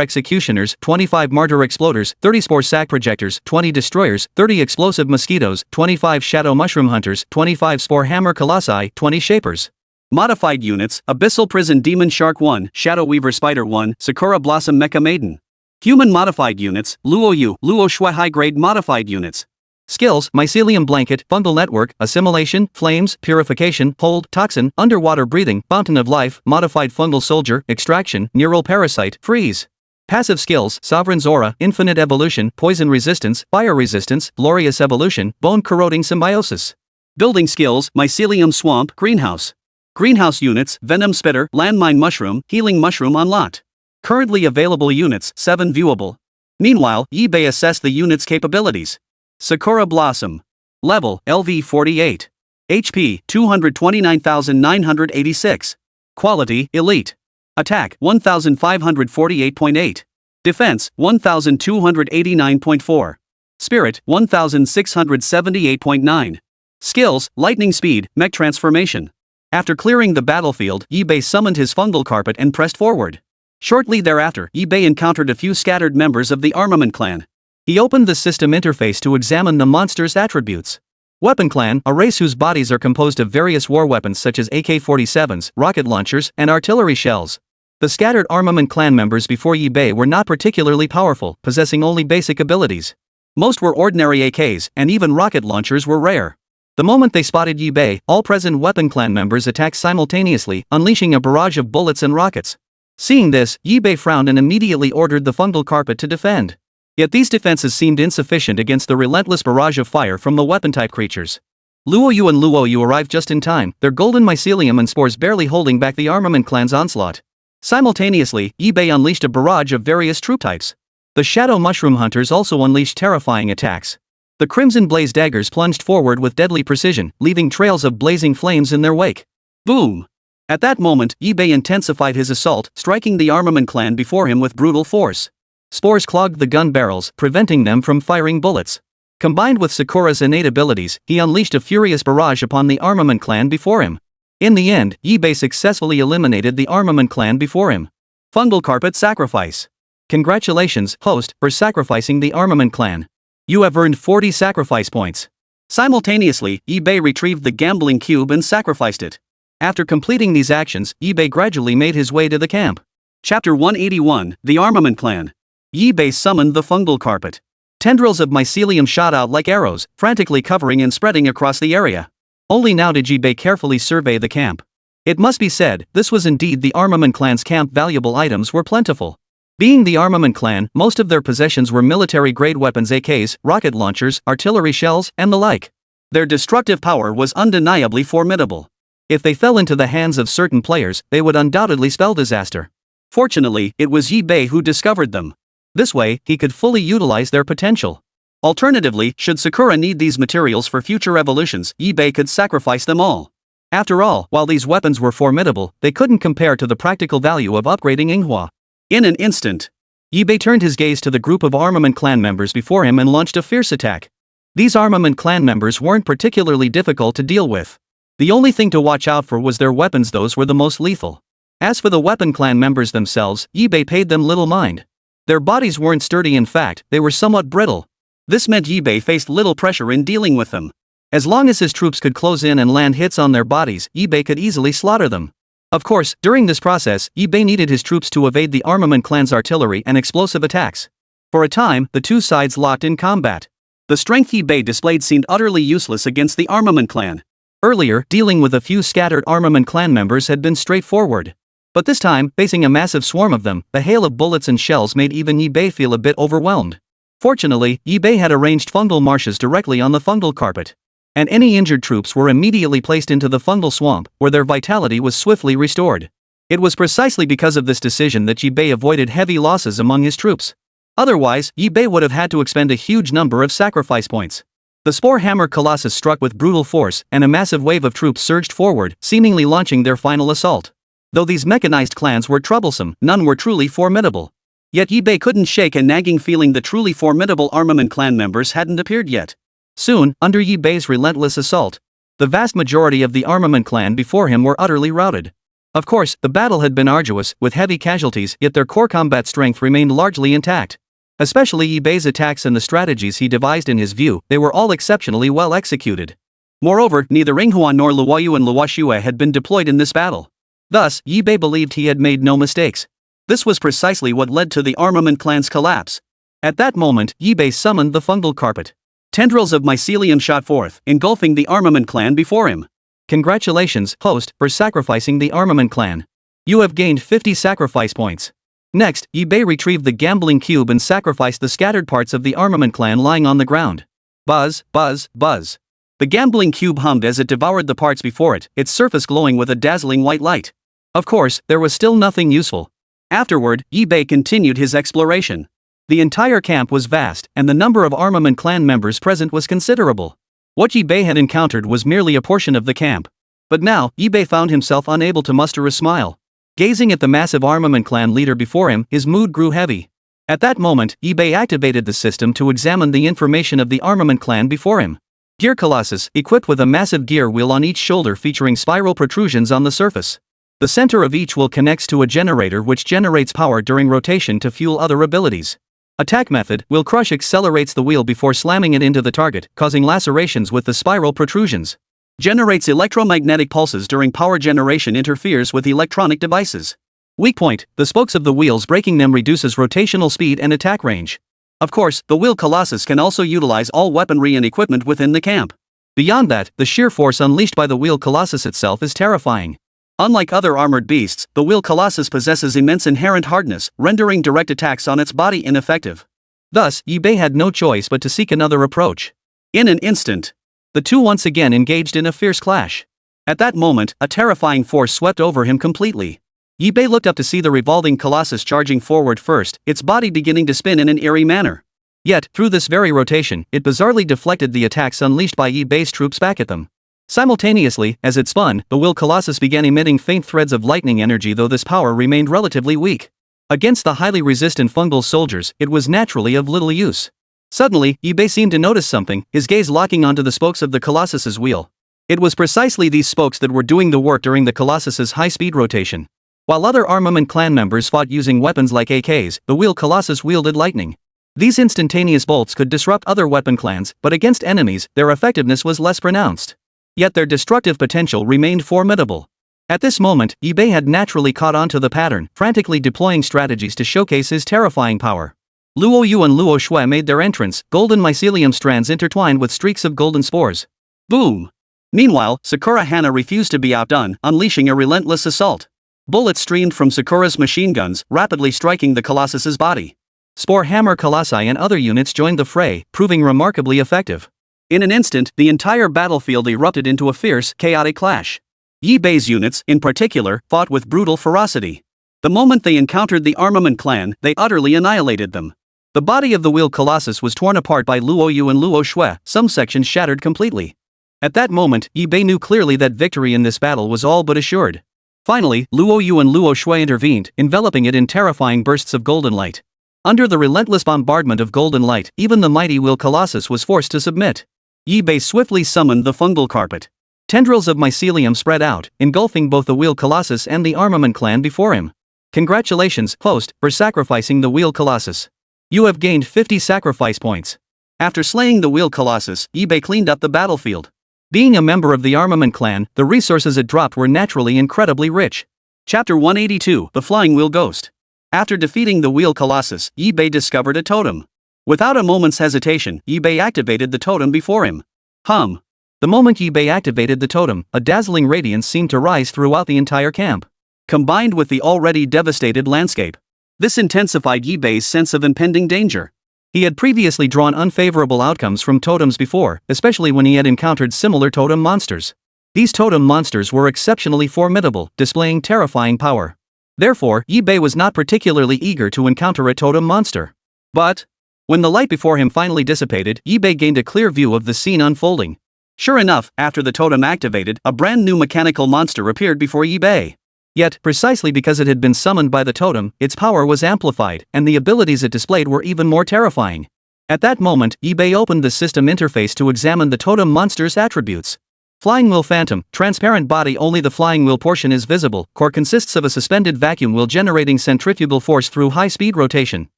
Executioners, 25 Martyr Exploders, 30 Spore Sac Projectors, 20 Destroyers, 30 Explosive Mosquitoes, 25 Shadow Mushroom Hunters, 25 Spore Hammer Colossi, 20 Shapers. Modified units, Abyssal Prison Demon Shark 1, Shadow Weaver Spider 1, Sakura Blossom Mecha Maiden. Human modified units, Luo Yu, Luo Shui High Grade modified units. Skills, Mycelium Blanket, Fungal Network, Assimilation, Flames, Purification, Hold, Toxin, Underwater Breathing, Fountain of Life, Modified Fungal Soldier, Extraction, Neural Parasite, Freeze. Passive skills, Sovereign's Aura, Infinite Evolution, Poison Resistance, Fire Resistance, Glorious Evolution, Bone Corroding Symbiosis. Building skills, Mycelium Swamp, Greenhouse. Greenhouse units, Venom Spitter, Landmine Mushroom, Healing Mushroom unlocked. Currently available units, 7 viewable. Meanwhile, Yi-Bei assessed the unit's capabilities. Sakura Blossom. Level, LV48. HP, 229,986. Quality, Elite. Attack, 1,548.8. Defense, 1,289.4. Spirit, 1,678.9. Skills, Lightning Speed, Mech Transformation. After clearing the battlefield, Yi-Bei summoned his fungal carpet and pressed forward. Shortly thereafter, Yi-Bei encountered a few scattered members of the Armament Clan. He opened the system interface to examine the monster's attributes. Weapon Clan, a race whose bodies are composed of various war weapons such as AK-47s, rocket launchers, and artillery shells. The scattered Armament Clan members before Yi-Bei were not particularly powerful, possessing only basic abilities. Most were ordinary AKs, and even rocket launchers were rare. The moment they spotted Yi-Bei, all present Weapon Clan members attacked simultaneously, unleashing a barrage of bullets and rockets. Seeing this, Yi-Bei frowned and immediately ordered the fungal carpet to defend. Yet these defenses seemed insufficient against the relentless barrage of fire from the weapon-type creatures. Luo Yu and Luo Yu arrived just in time, their golden mycelium and spores barely holding back the Armament Clan's onslaught. Simultaneously, Yi-Bei unleashed a barrage of various troop types. The Shadow Mushroom Hunters also unleashed terrifying attacks. The Crimson Blaze daggers plunged forward with deadly precision, leaving trails of blazing flames in their wake. Boom! At that moment, Yi-Bei intensified his assault, striking the Armament Clan before him with brutal force. Spores clogged the gun barrels, preventing them from firing bullets. Combined with Sakura's innate abilities, he unleashed a furious barrage upon the armament clan before him. In the end, Ibe successfully eliminated the armament clan before him. Fungal Carpet Sacrifice. Congratulations, host, for sacrificing the armament clan. You have earned 40 sacrifice points. Simultaneously, Ibe retrieved the gambling cube and sacrificed it. After completing these actions, Ibe gradually made his way to the camp. Chapter 181, The Armament Clan. Ibe summoned the fungal carpet. Tendrils of mycelium shot out like arrows, frantically covering and spreading across the area. Only now did Ibe carefully survey the camp. It must be said, this was indeed the armament clan's camp. Valuable items were plentiful. Being the armament clan, most of their possessions were military-grade weapons, AKs, rocket launchers, artillery shells, and the like. Their destructive power was undeniably formidable. If they fell into the hands of certain players, they would undoubtedly spell disaster. Fortunately, it was Ibe who discovered them. This way, he could fully utilize their potential. Alternatively, should Sakura need these materials for future evolutions, Ibe could sacrifice them all. After all, while these weapons were formidable, they couldn't compare to the practical value of upgrading Manhwa. In an instant, Ibe turned his gaze to the group of armament clan members before him and launched a fierce attack. These armament clan members weren't particularly difficult to deal with. The only thing to watch out for was their weapons. Those were the most lethal. As for the weapon clan members themselves, Ibe paid them little mind. Their bodies weren't sturdy, in fact, they were somewhat brittle. This meant Ibe faced little pressure in dealing with them. As long as his troops could close in and land hits on their bodies, Ibe could easily slaughter them. Of course, during this process, Ibe needed his troops to evade the armament clan's artillery and explosive attacks. For a time, the two sides locked in combat. The strength Ibe displayed seemed utterly useless against the armament clan. Earlier, dealing with a few scattered armament clan members had been straightforward. But this time, facing a massive swarm of them, the hail of bullets and shells made even Ibe feel a bit overwhelmed. Fortunately, Ibe had arranged fungal marshes directly on the fungal carpet. And any injured troops were immediately placed into the fungal swamp, where their vitality was swiftly restored. It was precisely because of this decision that Ibe avoided heavy losses among his troops. Otherwise, Ibe would have had to expend a huge number of sacrifice points. The Spore Hammer Colossus struck with brutal force, and a massive wave of troops surged forward, seemingly launching their final assault. Though these mechanized clans were troublesome, none were truly formidable. Yet Ibe couldn't shake a nagging feeling the truly formidable armament clan members hadn't appeared yet. Soon, under Ibe's relentless assault, the vast majority of the armament clan before him were utterly routed. Of course, the battle had been arduous, with heavy casualties, yet their core combat strength remained largely intact. Especially Ibe's attacks and the strategies he devised. In his view, they were all exceptionally well executed. Moreover, neither Manhwa nor Luoyu and Luoshue had been deployed in this battle. Thus, Ibe believed he had made no mistakes. This was precisely what led to the armament clan's collapse. At that moment, Ibe summoned the fungal carpet. Tendrils of mycelium shot forth, engulfing the armament clan before him. Congratulations, host, for sacrificing the armament clan. You have gained 50 sacrifice points. Next, Ibe retrieved the gambling cube and sacrificed the scattered parts of the armament clan lying on the ground. Buzz, buzz, buzz. The gambling cube hummed as it devoured the parts before it, its surface glowing with a dazzling white light. Of course, there was still nothing useful. Afterward, Ibe continued his exploration. The entire camp was vast, and the number of armament clan members present was considerable. What Ibe had encountered was merely a portion of the camp. But now, Ibe found himself unable to muster a smile. Gazing at the massive armament clan leader before him, his mood grew heavy. At that moment, Ibe activated the system to examine the information of the armament clan before him. Gear Colossus, equipped with a massive gear wheel on each shoulder featuring spiral protrusions on the surface. The center of each wheel connects to a generator which generates power during rotation to fuel other abilities. Attack method, Wheel Crush accelerates the wheel before slamming it into the target, causing lacerations with the spiral protrusions. Generates electromagnetic pulses during power generation, interferes with electronic devices. Weak point, the spokes of the wheels breaking them reduces rotational speed and attack range. Of course, the Wheel Colossus can also utilize all weaponry and equipment within the camp. Beyond that, the sheer force unleashed by the Wheel Colossus itself is terrifying. Unlike other armored beasts, the Wheel Colossus possesses immense inherent hardness, rendering direct attacks on its body ineffective. Thus, Ibe had no choice but to seek another approach. In an instant, the two once again engaged in a fierce clash. At that moment, a terrifying force swept over him completely. Ibe looked up to see the revolving Colossus charging forward first, its body beginning to spin in an eerie manner. Yet, through this very rotation, it bizarrely deflected the attacks unleashed by Ibe's troops back at them. Simultaneously, as it spun, the Wheel Colossus began emitting faint threads of lightning energy, though this power remained relatively weak. Against the highly resistant fungal soldiers, it was naturally of little use. Suddenly, Ibe seemed to notice something, his gaze locking onto the spokes of the Colossus's wheel. It was precisely these spokes that were doing the work during the Colossus's high-speed rotation. While other armament clan members fought using weapons like AKs, the wheel Colossus wielded lightning. These instantaneous bolts could disrupt other weapon clans, but against enemies, their effectiveness was less pronounced. Yet their destructive potential remained formidable. At this moment, Ibe had naturally caught on to the pattern, frantically deploying strategies to showcase his terrifying power. Luo Yu and Luo Shui made their entrance, golden mycelium strands intertwined with streaks of golden spores. Boom! Meanwhile, Sakura Hana refused to be outdone, unleashing a relentless assault. Bullets streamed from Sakura's machine guns, rapidly striking the Colossus's body. Spore Hammer Colossi and other units joined the fray, proving remarkably effective. In an instant, the entire battlefield erupted into a fierce, chaotic clash. Yi-Bei's units, in particular, fought with brutal ferocity. The moment they encountered the armament clan, they utterly annihilated them. The body of the wheel Colossus was torn apart by Luo Yu and Luo Shui, some sections shattered completely. At that moment, Yi-Bei knew clearly that victory in this battle was all but assured. Finally, Luo Yu and Luo Shui intervened, enveloping it in terrifying bursts of golden light. Under the relentless bombardment of golden light, even the mighty wheel Colossus was forced to submit. Yi-Bei swiftly summoned the fungal carpet. Tendrils of mycelium spread out, engulfing both the wheel Colossus and the armament clan before him. Congratulations, host, for sacrificing the wheel Colossus. You have gained 50 sacrifice points. After slaying the wheel Colossus, Yi-Bei cleaned up the battlefield. Being a member of the armament clan, the resources it dropped were naturally incredibly rich. Chapter 182, The Flying Wheel Ghost. After defeating the wheel Colossus, Yi-Bei discovered a totem. Without a moment's hesitation, Yi-Bei activated the totem before him. The moment Yi-Bei activated the totem, a dazzling radiance seemed to rise throughout the entire camp. Combined with the already devastated landscape, this intensified Yi-Bei's sense of impending danger. He had previously drawn unfavorable outcomes from totems before, especially when he had encountered similar totem monsters. These totem monsters were exceptionally formidable, displaying terrifying power. Therefore, Yi-Bei was not particularly eager to encounter a totem monster. But when the light before him finally dissipated, Yi-Bei gained a clear view of the scene unfolding. Sure enough, after the totem activated, a brand new mechanical monster appeared before Yi-Bei. Yet, precisely because it had been summoned by the totem, its power was amplified, and the abilities it displayed were even more terrifying. At that moment, Yi-Bei opened the system interface to examine the totem monster's attributes. Flying Wheel Phantom, transparent body, only the flying wheel portion is visible. Core consists of a suspended vacuum wheel generating centrifugal force through high-speed rotation.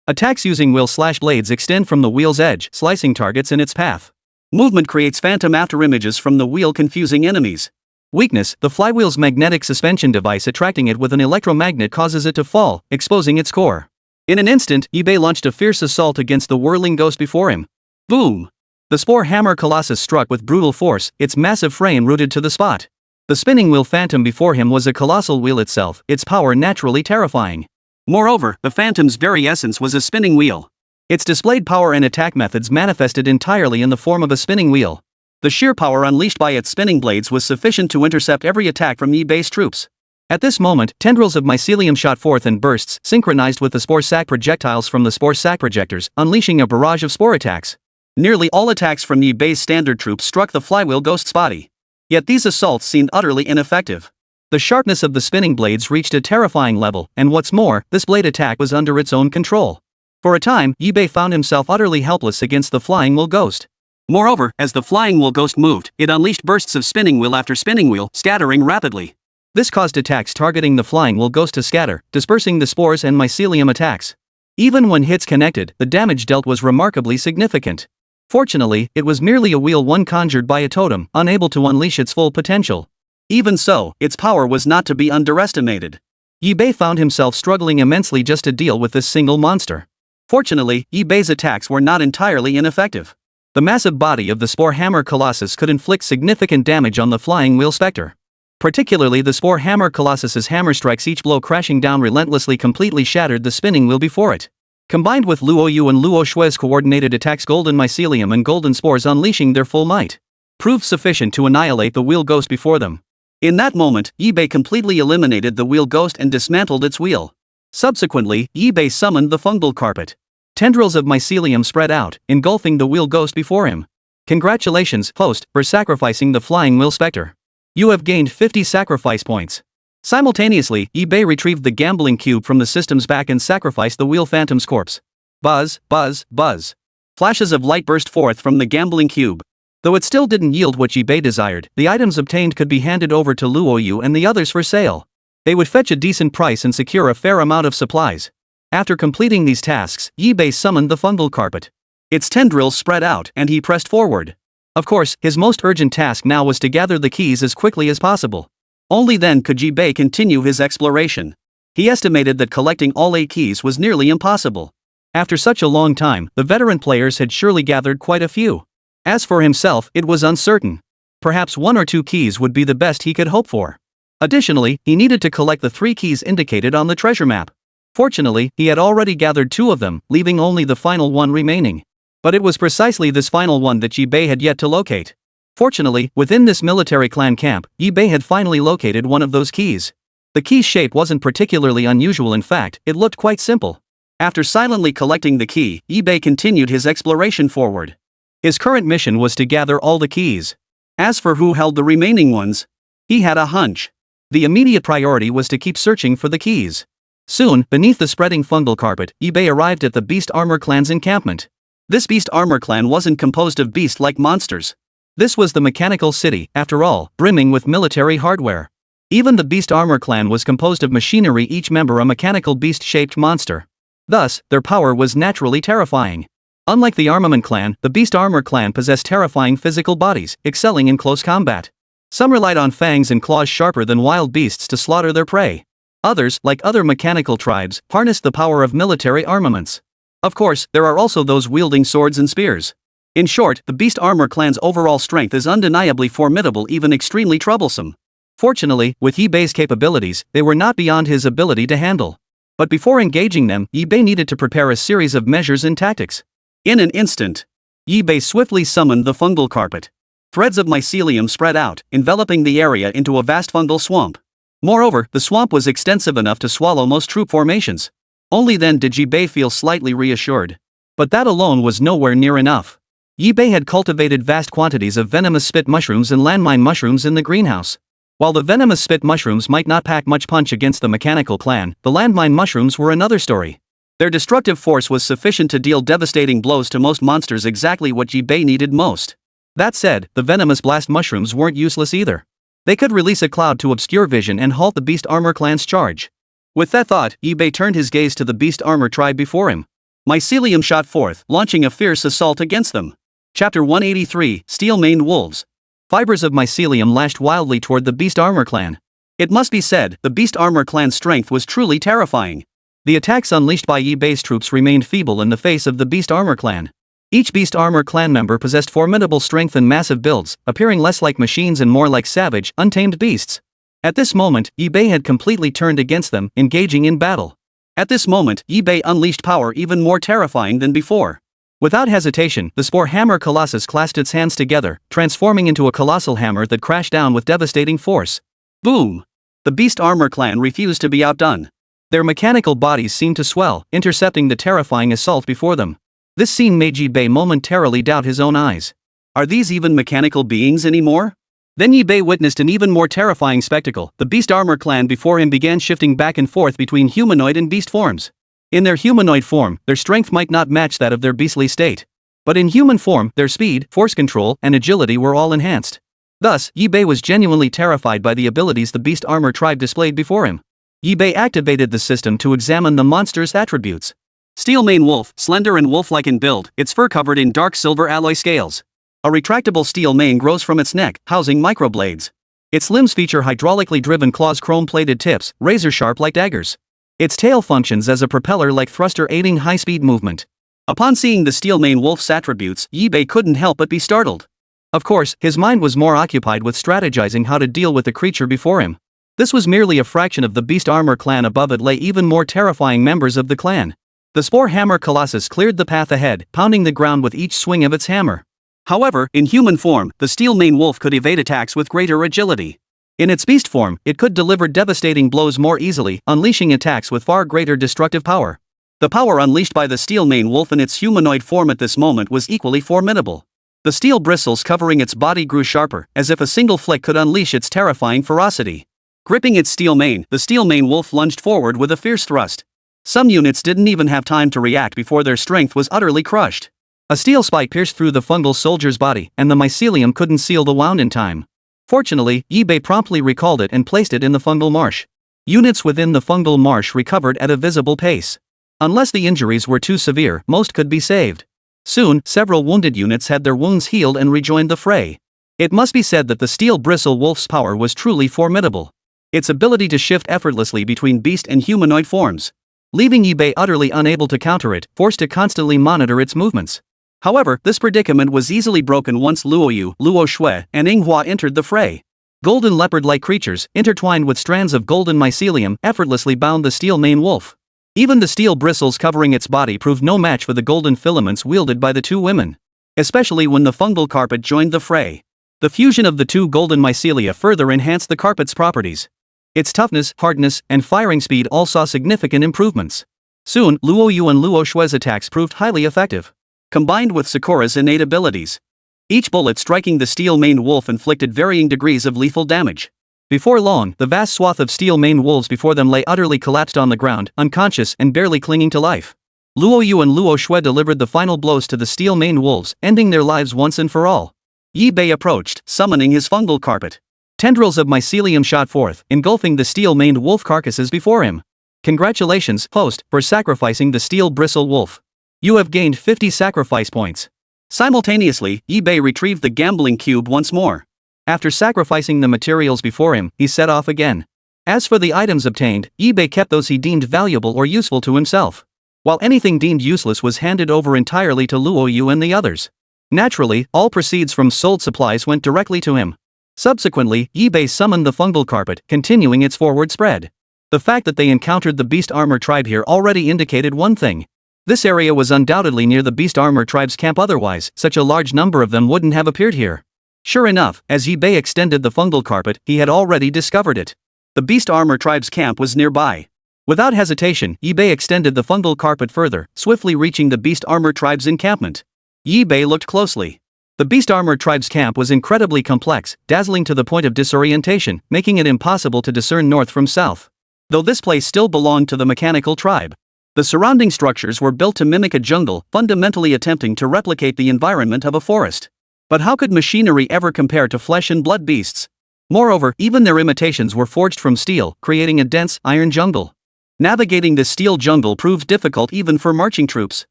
Attacks using wheel/blades extend from the wheel's edge, slicing targets in its path. Movement creates phantom afterimages from the wheel, confusing enemies. Weakness, the flywheel's magnetic suspension device attracting it with an electromagnet causes it to fall, exposing its core. In an instant, Yi-Bei launched a fierce assault against the whirling ghost before him. Boom! The Spore Hammer Colossus struck with brutal force, its massive frame rooted to the spot. The spinning wheel phantom before him was a colossal wheel itself, its power naturally terrifying. Moreover, the phantom's very essence was a spinning wheel. Its displayed power and attack methods manifested entirely in the form of a spinning wheel. The sheer power unleashed by its spinning blades was sufficient to intercept every attack from Yi-Bei's troops. At this moment, tendrils of mycelium shot forth in bursts, synchronized with the spore sac projectiles from the spore sac projectors, unleashing a barrage of spore attacks. Nearly all attacks from Yi-Bei's standard troops struck the flywheel ghost's body. Yet these assaults seemed utterly ineffective. The sharpness of the spinning blades reached a terrifying level, and what's more, this blade attack was under its own control. For a time, Yi-Bei found himself utterly helpless against the flying wheel ghost. Moreover, as the flying wheel ghost moved, it unleashed bursts of spinning wheel after spinning wheel, scattering rapidly. This caused attacks targeting the flying wheel ghost to scatter, dispersing the spores and mycelium attacks. Even when hits connected, the damage dealt was remarkably significant. Fortunately, it was merely a wheel one conjured by a totem, unable to unleash its full potential. Even so, its power was not to be underestimated. Yi-Bei found himself struggling immensely just to deal with this single monster. Fortunately, Yi-Bei's attacks were not entirely ineffective. The massive body of the Spore Hammer Colossus could inflict significant damage on the flying wheel specter. Particularly the Spore Hammer Colossus's hammer strikes, each blow crashing down relentlessly, completely shattered the spinning wheel before it. Combined with Luo Yu and Luo Shui's coordinated attacks, golden mycelium and golden spores unleashing their full might proved sufficient to annihilate the wheel ghost before them. In that moment, Yi-Bei completely eliminated the wheel ghost and dismantled its wheel. Subsequently, Yi-Bei summoned the fungal carpet. Tendrils of mycelium spread out, engulfing the wheel ghost before him. Congratulations, host, for sacrificing the flying wheel specter. You have gained 50 sacrifice points. Simultaneously, Yi-Bei retrieved the gambling cube from the system's back and sacrificed the wheel phantom's corpse. Buzz, buzz, buzz. Flashes of light burst forth from the gambling cube. Though it still didn't yield what Jibei desired, the items obtained could be handed over to Luoyu and the others for sale. They would fetch a decent price and secure a fair amount of supplies. After completing these tasks, Jibei summoned the fungal carpet. Its tendrils spread out and he pressed forward. Of course, his most urgent task now was to gather the keys as quickly as possible. Only then could Jibei continue his exploration. He estimated that collecting all 8 keys was nearly impossible. After such a long time, the veteran players had surely gathered quite a few. As for himself, it was uncertain. Perhaps 1 or 2 keys would be the best he could hope for. Additionally, he needed to collect the 3 keys indicated on the treasure map. Fortunately, he had already gathered 2 of them, leaving only the final one remaining. But it was precisely this final one that Jibei had yet to locate. Fortunately, within this military clan camp, Jibei had finally located one of those keys. The key's shape wasn't particularly unusual. In fact, it looked quite simple. After silently collecting the key, Jibei continued his exploration forward. His current mission was to gather all the keys. As for who held the remaining ones, he had a hunch. The immediate priority was to keep searching for the keys. Soon, beneath the spreading fungal carpet, Jibei arrived at the Beast Armor clan's encampment. This Beast Armor clan wasn't composed of beast-like monsters. This was the mechanical city, after all, brimming with military hardware. Even the Beast Armor clan was composed of machinery, each member a mechanical beast-shaped monster. Thus, their power was naturally terrifying. Unlike the Armament clan, the Beast Armor clan possessed terrifying physical bodies, excelling in close combat. Some relied on fangs and claws sharper than wild beasts to slaughter their prey. Others, like other mechanical tribes, harnessed the power of military armaments. Of course, there are also those wielding swords and spears. In short, the Beast Armor clan's overall strength is undeniably formidable, even extremely troublesome. Fortunately, with Jibei's capabilities, they were not beyond his ability to handle. But before engaging them, Jibei needed to prepare a series of measures and tactics. In an instant, Jibei swiftly summoned the fungal carpet. Threads of mycelium spread out, enveloping the area into a vast fungal swamp. Moreover, the swamp was extensive enough to swallow most troop formations. Only then did Jibei feel slightly reassured. But that alone was nowhere near enough. Jibei had cultivated vast quantities of venomous spit mushrooms and landmine mushrooms in the greenhouse. While the venomous spit mushrooms might not pack much punch against the mechanical clan, the landmine mushrooms were another story. Their destructive force was sufficient to deal devastating blows to most monsters, exactly what Jibei needed most. That said, the venomous blast mushrooms weren't useless either. They could release a cloud to obscure vision and halt the Beast Armor clan's charge. With that thought, Jibei turned his gaze to the Beast Armor tribe before him. Mycelium shot forth, launching a fierce assault against them. Chapter 183, Steel-Maned Wolves. Fibers of mycelium lashed wildly toward the Beast Armor clan. It must be said, the Beast Armor clan's strength was truly terrifying. The attacks unleashed by Jibei's troops remained feeble in the face of the Beast Armor clan. Each Beast Armor clan member possessed formidable strength and massive builds, appearing less like machines and more like savage, untamed beasts. At this moment, Jibei had completely turned against them, engaging in battle. At this moment, Jibei unleashed power even more terrifying than before. Without hesitation, the Spore Hammer Colossus clasped its hands together, transforming into a colossal hammer that crashed down with devastating force. Boom! The Beast Armor clan refused to be outdone. Their mechanical bodies seemed to swell, intercepting the terrifying assault before them. This scene made Jibei momentarily doubt his own eyes. Are these even mechanical beings anymore? Then Jibei witnessed an even more terrifying spectacle. The Beast Armor clan before him began shifting back and forth between humanoid and beast forms. In their humanoid form, their strength might not match that of their beastly state. But in human form, their speed, force control, and agility were all enhanced. Thus, Jibei was genuinely terrified by the abilities the Beast Armor tribe displayed before him. Jibei activated the system to examine the monster's attributes. Steel-maned wolf, slender and wolf-like in build, its fur covered in dark silver alloy scales. A retractable steel mane grows from its neck, housing microblades. Its limbs feature hydraulically driven claws, chrome-plated tips, razor-sharp like daggers. Its tail functions as a propeller-like thruster, aiding high-speed movement. Upon seeing the steel-maned wolf's attributes, Jibei couldn't help but be startled. Of course, his mind was more occupied with strategizing how to deal with the creature before him. This was merely a fraction of the Beast Armor clan. Above it lay even more terrifying members of the clan. The Spore Hammer Colossus cleared the path ahead, pounding the ground with each swing of its hammer. However, in human form, the steel-maned wolf could evade attacks with greater agility. In its beast form, it could deliver devastating blows more easily, unleashing attacks with far greater destructive power. The power unleashed by the steel-maned wolf in its humanoid form at this moment was equally formidable. The steel bristles covering its body grew sharper, as if a single flick could unleash its terrifying ferocity. Gripping its steel mane, the steel-maned wolf lunged forward with a fierce thrust. Some units didn't even have time to react before their strength was utterly crushed. A steel spike pierced through the fungal soldier's body, and the mycelium couldn't seal the wound in time. Fortunately, Ibe promptly recalled it and placed it in the fungal marsh. Units within the fungal marsh recovered at a visible pace. Unless the injuries were too severe, most could be saved. Soon, several wounded units had their wounds healed and rejoined the fray. It must be said that the steel bristle wolf's power was truly formidable. Its ability to shift effortlessly between beast and humanoid forms, leaving Ibe utterly unable to counter it, forced to constantly monitor its movements. However, this predicament was easily broken once Luoyu, Luo Shui, and Inghua entered the fray. Golden leopard-like creatures, intertwined with strands of golden mycelium, effortlessly bound the steel mane wolf. Even the steel bristles covering its body proved no match for the golden filaments wielded by the two women. Especially when the fungal carpet joined the fray. The fusion of the two golden mycelia further enhanced the carpet's properties. Its toughness, hardness, and firing speed all saw significant improvements. Soon, Luoyu and Luo Shui's attacks proved highly effective, combined with Sakura's innate abilities. Each bullet striking the steel-maned wolf inflicted varying degrees of lethal damage. Before long, the vast swath of steel-maned wolves before them lay utterly collapsed on the ground, unconscious and barely clinging to life. Luoyu and Luo Shui delivered the final blows to the steel-maned wolves, ending their lives once and for all. Yi Bei approached, summoning his fungal carpet. Tendrils of mycelium shot forth, engulfing the steel-maned wolf carcasses before him. Congratulations, host, for sacrificing the steel bristle wolf. You have gained 50 sacrifice points. Simultaneously, Yi Bei retrieved the gambling cube once more. After sacrificing the materials before him, he set off again. As for the items obtained, Yi Bei kept those he deemed valuable or useful to himself, while anything deemed useless was handed over entirely to Luoyu and the others. Naturally, all proceeds from sold supplies went directly to him. Subsequently, Yi Bei summoned the fungal carpet, continuing its forward spread. The fact that they encountered the beast armor tribe here already indicated one thing. This area was undoubtedly near the beast armor tribe's camp, otherwise, such a large number of them wouldn't have appeared here. Sure enough, as Yi Bei extended the fungal carpet, he had already discovered it. The beast armor tribe's camp was nearby. Without hesitation, Yi Bei extended the fungal carpet further, swiftly reaching the beast armor tribe's encampment. Yi Bei looked closely. The beast armor tribe's camp was incredibly complex, dazzling to the point of disorientation, making it impossible to discern north from south. Though this place still belonged to the mechanical tribe, the surrounding structures were built to mimic a jungle, fundamentally attempting to replicate the environment of a forest. But how could machinery ever compare to flesh and blood beasts? Moreover, even their imitations were forged from steel, creating a dense, iron jungle. Navigating this steel jungle proved difficult even for marching troops.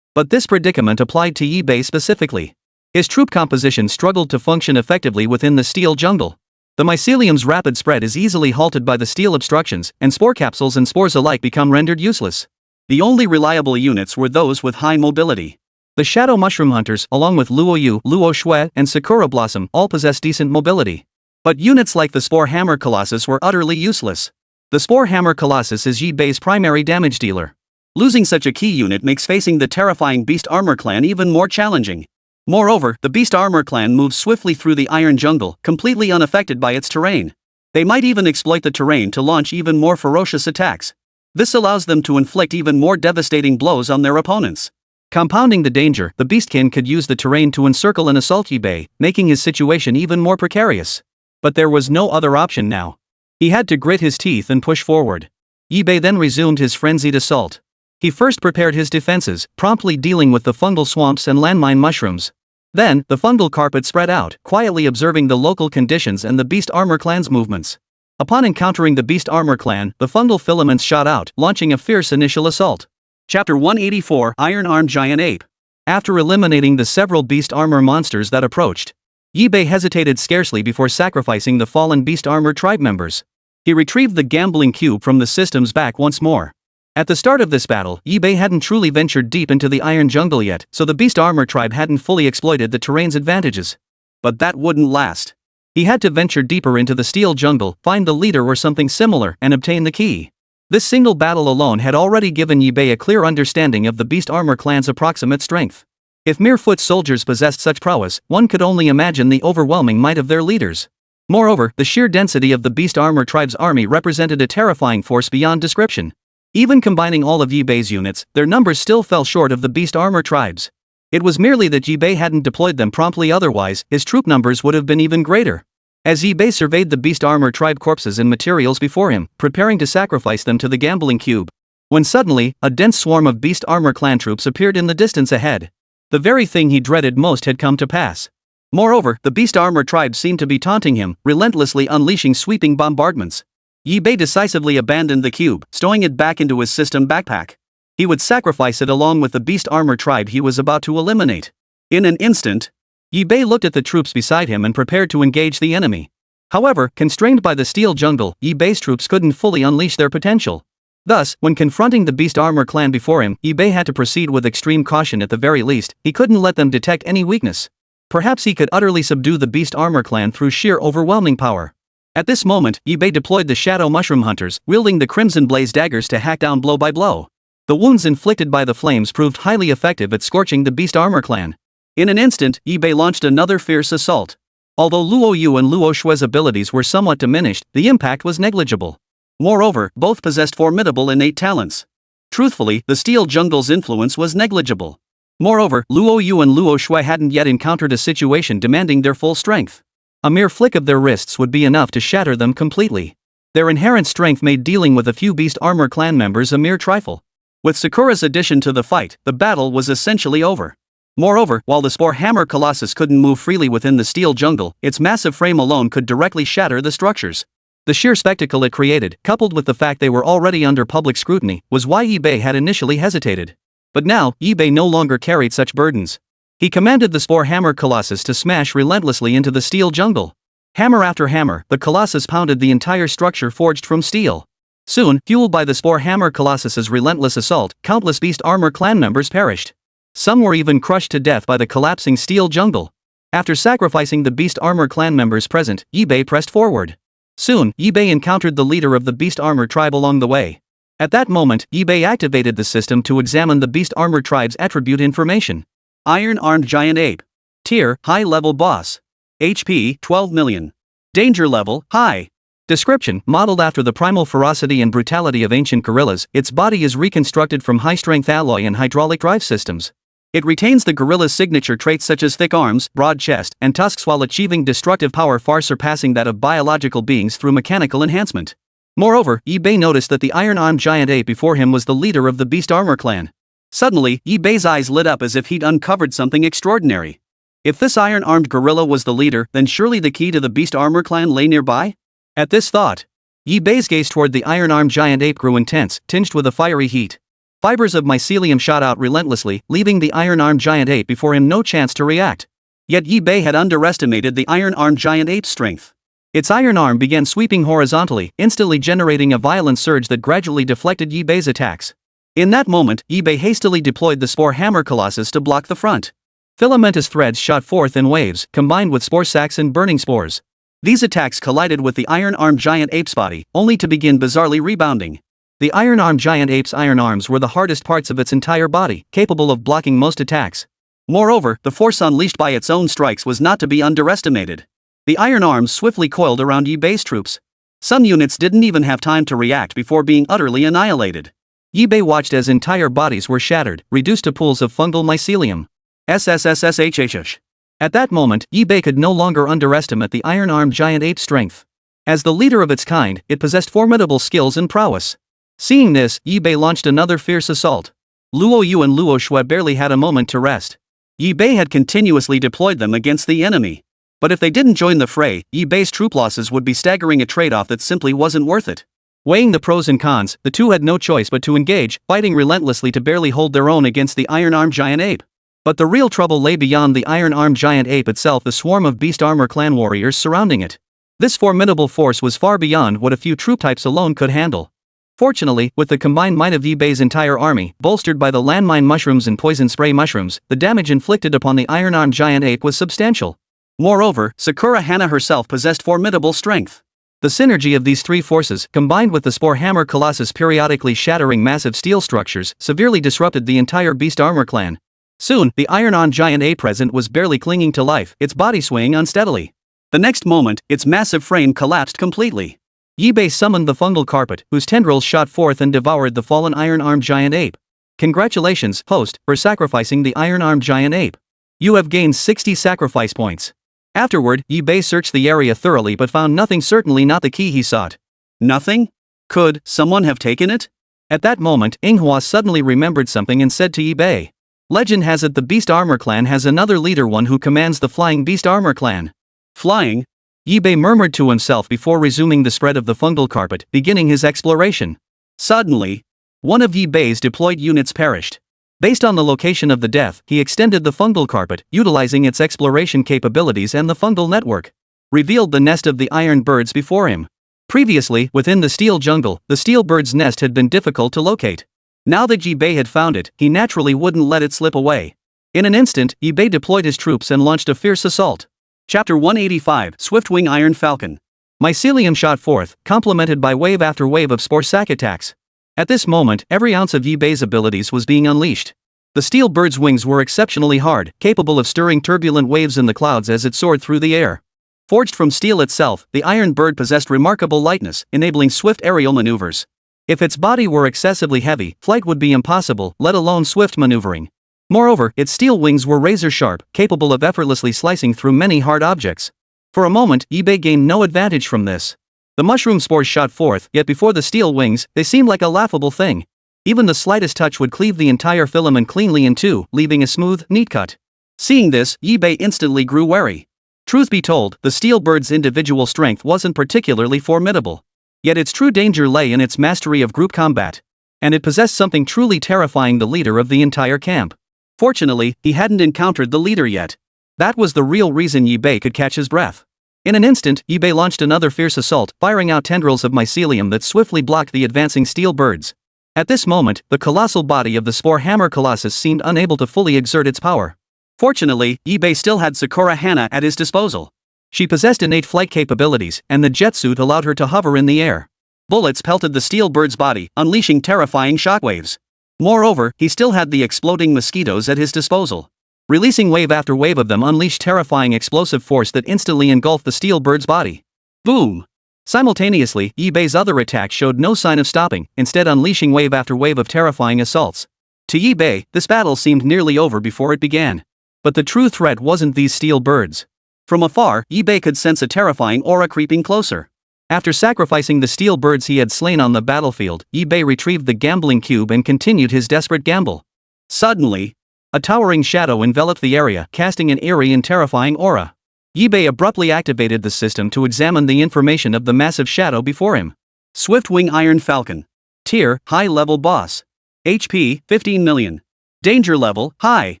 But this predicament applied to Yi Bei specifically. His troop composition struggled to function effectively within the steel jungle. The mycelium's rapid spread is easily halted by the steel obstructions, and spore capsules and spores alike become rendered useless. The only reliable units were those with high mobility. The shadow mushroom hunters, along with Luoyu, Luo Shui, and Sakura Blossom, all possess decent mobility. But units like the Spore Hammer Colossus were utterly useless. The Spore Hammer Colossus is Yi Bei's primary damage dealer. Losing such a key unit makes facing the terrifying Beast Armor Clan even more challenging. Moreover, the Beast Armor Clan moves swiftly through the iron jungle, completely unaffected by its terrain. They might even exploit the terrain to launch even more ferocious attacks. This allows them to inflict even more devastating blows on their opponents. Compounding the danger, the Beastkin could use the terrain to encircle and assault Yi Bei, making his situation even more precarious. But there was no other option now. He had to grit his teeth and push forward. Yi Bei then resumed his frenzied assault. He first prepared his defenses, promptly dealing with the fungal swamps and landmine mushrooms. Then, the fungal carpet spread out, quietly observing the local conditions and the Beast Armor Clan's movements. Upon encountering the Beast Armor Clan, the fungal filaments shot out, launching a fierce initial assault. Chapter 184, Iron-Armed Giant Ape. After eliminating the several beast armor monsters that approached, Yi Bei hesitated scarcely before sacrificing the fallen beast armor tribe members. He retrieved the gambling cube from the system's back once more. At the start of this battle, Yi Bei hadn't truly ventured deep into the iron jungle yet, so the beast armor tribe hadn't fully exploited the terrain's advantages. But that wouldn't last. He had to venture deeper into the steel jungle, find the leader or something similar, and obtain the key. This single battle alone had already given Yi Bei a clear understanding of the Beast Armor Clan's approximate strength. If mere foot soldiers possessed such prowess, one could only imagine the overwhelming might of their leaders. Moreover, the sheer density of the Beast Armor Tribe's army represented a terrifying force beyond description. Even combining all of Yi Bei's units, their numbers still fell short of the Beast Armor Tribe's. It was merely that Yi Bei hadn't deployed them promptly, otherwise, his troop numbers would have been even greater. As Yi Bei surveyed the Beast Armor Tribe corpses and materials before him, preparing to sacrifice them to the gambling cube, when suddenly, a dense swarm of Beast Armor Clan troops appeared in the distance ahead. The very thing he dreaded most had come to pass. Moreover, the beast armor tribe seemed to be taunting him, relentlessly unleashing sweeping bombardments. Bei decisively abandoned the cube, stowing it back into his system backpack. He would sacrifice it along with the beast armor tribe he was about to eliminate. In an instant, Bei looked at the troops beside him and prepared to engage the enemy. However, constrained by the steel jungle, Bei's troops couldn't fully unleash their potential. Thus, when confronting the beast armor clan before him, Bei had to proceed with extreme caution at the very least. He couldn't let them detect any weakness. Perhaps he could utterly subdue the beast armor clan through sheer overwhelming power. At this moment, Bei deployed the shadow mushroom hunters, wielding the crimson blaze daggers to hack down blow by blow. The wounds inflicted by the flames proved highly effective at scorching the beast armor clan. In an instant, Bei launched another fierce assault. Although Luo Yu and Luo Shue's abilities were somewhat diminished, the impact was negligible. Moreover, both possessed formidable innate talents. Truthfully, the steel jungle's influence was negligible. Moreover, Luo Yu and Luo Shue hadn't yet encountered a situation demanding their full strength. A mere flick of their wrists would be enough to shatter them completely. Their inherent strength made dealing with a few beast armor clan members a mere trifle. With Sakura's addition to the fight, the battle was essentially over. Moreover, while the Spore Hammer Colossus couldn't move freely within the steel jungle, its massive frame alone could directly shatter the structures. The sheer spectacle it created, coupled with the fact they were already under public scrutiny, was why Bei had initially hesitated. But now, Bei no longer carried such burdens. He commanded the Spore Hammer Colossus to smash relentlessly into the steel jungle. Hammer after hammer, the Colossus pounded the entire structure forged from steel. Soon, fueled by the Spore Hammer Colossus's relentless assault, countless beast armor clan members perished. Some were even crushed to death by the collapsing steel jungle. After sacrificing the beast armor clan members present, Bei pressed forward. Soon, Bei encountered the leader of the beast armor tribe along the way. At that moment, Bei activated the system to examine the beast armor tribe's attribute information. Iron-armed giant ape. Tier, high-level boss. HP, 12 million. Danger level, high. Description: modeled after the primal ferocity and brutality of ancient gorillas, its body is reconstructed from high-strength alloy and hydraulic drive systems. It retains the gorilla's signature traits such as thick arms, broad chest, and tusks while achieving destructive power far surpassing that of biological beings through mechanical enhancement. Moreover, Bei noticed that the iron-armed giant ape before him was the leader of the beast armor clan. Suddenly, Bei's eyes lit up as if he'd uncovered something extraordinary. If this iron-armed gorilla was the leader, then surely the key to the beast armor clan lay nearby? At this thought, Bei's gaze toward the iron-armed giant ape grew intense, tinged with a fiery heat. Fibers of mycelium shot out relentlessly, leaving the iron-armed giant ape before him no chance to react. Yet Bei had underestimated the iron-armed giant ape's strength. Its iron arm began sweeping horizontally, instantly generating a violent surge that gradually deflected Bei's attacks. In that moment, Bei hastily deployed the Spore Hammer Colossus to block the front. Filamentous threads shot forth in waves, combined with spore sacs and burning spores. These attacks collided with the iron-armed giant ape's body, only to begin bizarrely rebounding. The iron-armed giant ape's iron arms were the hardest parts of its entire body, capable of blocking most attacks. Moreover, the force unleashed by its own strikes was not to be underestimated. The iron arms swiftly coiled around Bei's troops. Some units didn't even have time to react before being utterly annihilated. Bei watched as entire bodies were shattered, reduced to pools of fungal mycelium. SSS-rank. At that moment, Bei could no longer underestimate the iron-armed giant ape's strength. As the leader of its kind, it possessed formidable skills and prowess. Seeing this, Bei launched another fierce assault. Luo Yu and Luo Shue barely had a moment to rest. Bei had continuously deployed them against the enemy. But if they didn't join the fray, Bei's troop losses would be staggering, a trade-off that simply wasn't worth it. Weighing the pros and cons, the two had no choice but to engage, fighting relentlessly to barely hold their own against the iron-armed giant ape. But the real trouble lay beyond the iron-armed giant ape itself, the swarm of beast armor clan warriors surrounding it. This formidable force was far beyond what a few troop types alone could handle. Fortunately, with the combined might of Bei's entire army, bolstered by the landmine mushrooms and poison spray mushrooms, the damage inflicted upon the iron-armed giant ape was substantial. Moreover, Sakura Hana herself possessed formidable strength. The synergy of these three forces, combined with the Spore Hammer Colossus periodically shattering massive steel structures, severely disrupted the entire beast armor clan. Soon, the iron-armed giant ape present was barely clinging to life, its body swaying unsteadily. The next moment, its massive frame collapsed completely. Bei summoned the fungal carpet, whose tendrils shot forth and devoured the fallen iron-armed giant ape. Congratulations, host, for sacrificing the iron-armed giant ape. You have gained 60 sacrifice points. Afterward, Bei searched the area thoroughly but found nothing, certainly not the key he sought. Nothing? Could someone have taken it? At that moment, Manhwa suddenly remembered something and said to Bei. Legend has it the Beast Armor Clan has another leader, one who commands the Flying Beast Armor Clan. Flying? Yibei murmured to himself before resuming the spread of the fungal carpet, beginning his exploration. Suddenly, one of Yibei's deployed units perished. Based on the location of the death, he extended the fungal carpet, utilizing its exploration capabilities, and the fungal network revealed the nest of the iron birds before him. Previously, within the steel jungle, the steel bird's nest had been difficult to locate. Now that Yibei had found it, he naturally wouldn't let it slip away. In an instant, Yibei deployed his troops and launched a fierce assault. Chapter 185, Swiftwing Iron Falcon. Mycelium shot forth, complemented by wave after wave of spore sac attacks. At this moment, every ounce of Yibei's abilities was being unleashed. The steel bird's wings were exceptionally hard, capable of stirring turbulent waves in the clouds as it soared through the air. Forged from steel itself, the iron bird possessed remarkable lightness, enabling swift aerial maneuvers. If its body were excessively heavy, flight would be impossible, let alone swift maneuvering. Moreover, its steel wings were razor-sharp, capable of effortlessly slicing through many hard objects. For a moment, Yibei gained no advantage from this. The mushroom spores shot forth, yet before the steel wings, they seemed like a laughable thing. Even the slightest touch would cleave the entire filament cleanly in two, leaving a smooth, neat cut. Seeing this, Yibei instantly grew wary. Truth be told, the steel bird's individual strength wasn't particularly formidable. Yet its true danger lay in its mastery of group combat. And it possessed something truly terrifying: the leader of the entire camp. Fortunately, he hadn't encountered the leader yet. That was the real reason Yibei could catch his breath. In an instant, Yibei launched another fierce assault, firing out tendrils of mycelium that swiftly blocked the advancing steel birds. At this moment, the colossal body of the Spore Hammer Colossus seemed unable to fully exert its power. Fortunately, Yibei still had Sakura Hana at his disposal. She possessed innate flight capabilities, and the jet suit allowed her to hover in the air. Bullets pelted the steel bird's body, unleashing terrifying shockwaves. Moreover, he still had the exploding mosquitoes at his disposal. Releasing wave after wave of them unleashed terrifying explosive force that instantly engulfed the steel bird's body. Boom! Simultaneously, Yibei's other attack showed no sign of stopping, instead unleashing wave after wave of terrifying assaults. To Yibei, this battle seemed nearly over before it began. But the true threat wasn't these steel birds. From afar, Yibei could sense a terrifying aura creeping closer. After sacrificing the steel birds he had slain on the battlefield, Yibei retrieved the gambling cube and continued his desperate gamble. Suddenly, a towering shadow enveloped the area, casting an eerie and terrifying aura. Yibei abruptly activated the system to examine the information of the massive shadow before him. Swiftwing Iron Falcon. Tier, High-Level Boss. HP, 15 million. Danger Level, High.